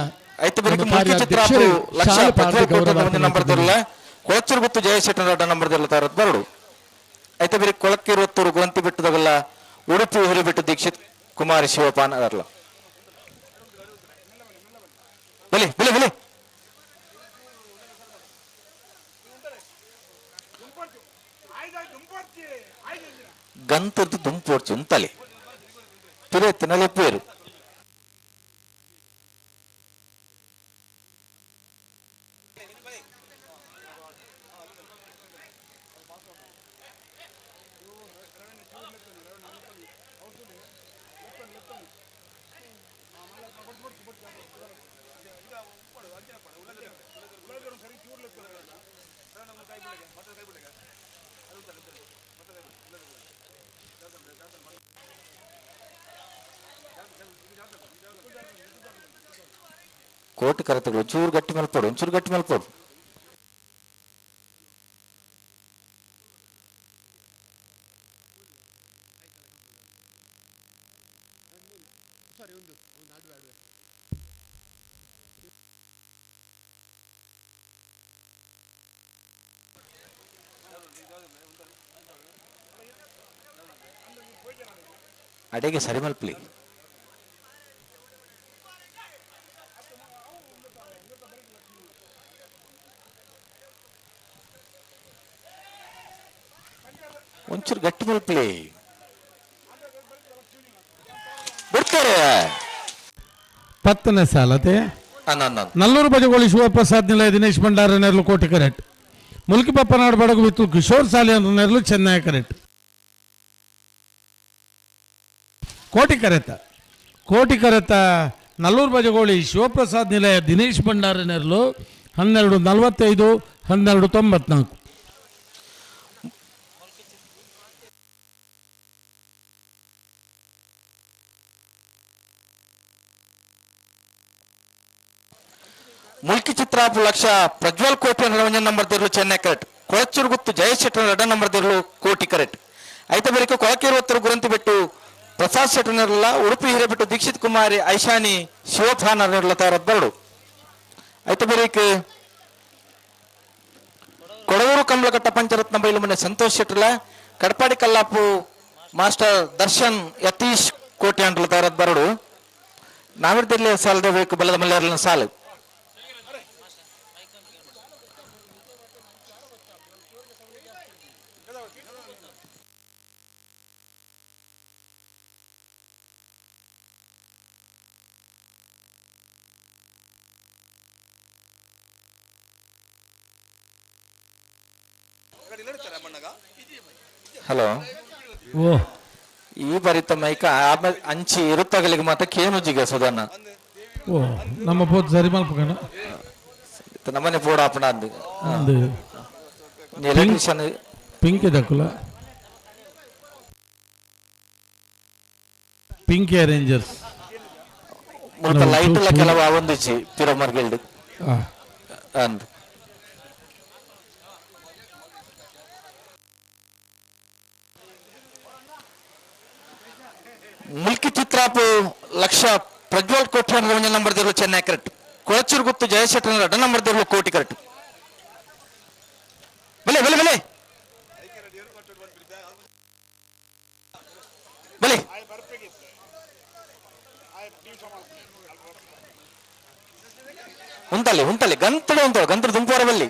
ಐತೆ ಬರೀ ಮುಲ್ಕಿ ಚಿತ್ರಾಪು ಲಕ್ಷ ನಂಬರ್ ದೊರಲ್ಲ ಕೊಳಚೂರು ಗುತ್ತು ಜಯಶೆಟ್ಟಿ ನಂಬರ್ ದೊರಲ್ಲ ತಾರದ್ ಬರಡು ಐತೆ ಬರೀ ಕೊಳಕ್ಕಿರುವತ್ತೂರು ಗೋಂತಿ ಬಿಟ್ಟದಾಗಲ್ಲ ಉಡುಪಿ ಹುರಿಬಿಟ್ಟು ದೀಕ್ಷಿತ್ ಕುಮಾರಿ ಶಿವಪಾನ್ ಅದರಲ್ಲ ಬಲಿ ಬಲಿ ಬಲಿ ಗಂತದ್ದು ದುಂಪೋಡ್ಚು ಅಂತಲೆ ಪಿರೆತ್ತಿನಲೆ ಪೇರು ಕೋಟಿ ಕರೆತಗಳು ಒಂಚೂರು ಗಟ್ಟಿ ಮಲ್ಪೋಡು ಒಂಚೂರು ಗಟ್ಟಿ ಮಲ್ಪೋಡು ಅಡೆಗೆ ಸರಿ ಮಲ್ಪಲಿ ಒಂಚೂರು ಗಟ್ಟಿ ಮಲ್ಪಲಿ ಬಿಡ್ತಾರೆ. 10ನೇ ಸಾಲತೆ ನಲ್ಲೂರು ಬಜಗೋಳಿ ಶಿವಪ್ರಸಾದ್ ನಿಲಯ ದಿನೇಶ್ ಭಂಡಾರ ನೆರಳು ಕೋಟಿ ಕರೆಕ್ಟ್ ಮುಲ್ಕಿ ಪಪ್ಪನಾಡು ಬಡಗು ವಿತ್ತು ಕಿಶೋರ್ ಸಾಲೆ ನೆರಳು ಚೆನ್ನೈ ಕರೆಕ್ಟ್ ಕೋಟಿಕರೆತ ನಲ್ಲೂರು ಬಜಗೋಳಿ ಶಿವಪ್ರಸಾದ್ ನಿಲಯ ದಿನೇಶ್ ಭಂಡಾರ ನೆರಳು 12:45 12:94. ಮುಲ್ಕಿ ಚಿತ್ರಾಪು ಲಕ್ಷ ಪ್ರಜ್ವಲ್ ಕೋಟಿ 1 ನಂಬರ್ ದಿರ್ಲು ಚೆನ್ನೈ ಕರೆಕ್ಟ್. ಕೊಳಚೂರು ಗುತ್ತು ಜಯೇಶ್ ಶೆಟ್ಟರ್ 2 ನಂಬರ್ ದಿರ್ಲು ಕೋಟಿ ಕರೆಕ್ಟ್. ಐತ ಬಳಿಕ ಕೊಳಕೇರುವತ್ತರು ಗುರಂತಿ ಬಿಟ್ಟು ಪ್ರಸಾದ್ ಶೆಟ್ಟರ್ ನೆರಲ ಉಡುಪಿ ಹಿರೇಬಿಟ್ಟು ದೀಕ್ಷಿತ್ ಕುಮಾರಿ ಐಶಾನಿ ಶಿವಫಾನ ನೆರಲ ತಯಾರದ್ ಬರಡು. ಐತ ಬಳಿಕ ಕೊಡಗೂರು ಕಮಲಕಟ್ಟ ಪಂಚರತ್ನ ಬೈಲು ಮನೆ ಸಂತೋಷ್ ಶೆಟ್ಟರ್ಲ ಕಡಪಾಡಿ ಕಲ್ಲಾಪು ಮಾಸ್ಟರ್ ದರ್ಶನ್ ಯತೀಶ್ ಕೋಟಿ ಅಂಡ್ಲ ತಯಾರದ್ ಬರಡು. ನಾವಿರ್ದಿಲ್ಲಿ ಸಾಲದ ಬೇಕು ಬಲದ ಮಲ್ಯಾರಲಿನ ಸಾಲು. ಹಲೋ ಓ ಈ ಬರಿತ ಮೈಕ ಆಮೇಲೆ ಅಂಚಿ ಇರುತ್ತಾಗಲಿಗೆ ಮಾತ್ರ ಕೇನುಜಿಗ ಸುಧಾನ ಓ ನಮ್ಮ ಪೋತ್ ಸರಿ ಮಲ್ಪಕಣ ನಮ್ಮನೆ ಪೋಡ ಆಪಣ ಅಂದು ಅಂದು ಎಲೆಕ್ಟ್ರಿಷಿಯನ್ ಪಿಂಕ್ ದಕ್ಕುಲ ಪಿಂಕ್ ಅರೇಂಜರ್ಸ್ ಮುಲ್ಕ ಲೈಟ್ ಎಲ್ಲ ಕೆಲವು ಒಂದಿಚ್ಚಿ ತಿರುಮರ್ಗೆಲ್ಡು ಅಂದು ಮುಲ್ಕಿ ಚಿತ್ರಾಪು ಲಕ್ಷ ಪ್ರಜ್ವಲ್ ಕೋಟಿ 1 ನಂಬರ್ ದಿರ್ಲು ಚೆನ್ನೈ ಕರೆಕ್ಟ್. ಕೊಳಚೂರು ಗುತ್ತು ಜಯೇಶ್ ಶೆಟ್ಟರ್ 2 ನಂಬರ್ ದಿರ್ಲು ಕೋಟಿ ಕರೆಕ್ಟ್. ಬಲೆ ಬಲೆ ಬಲೆ ಬಲೆ ಉಂಟಲ್ಲಿ ಗಂತಡೆ ಉಂಟು ಗಂತಡ ದುಂಪುವರ ಬಲ್ಲಿ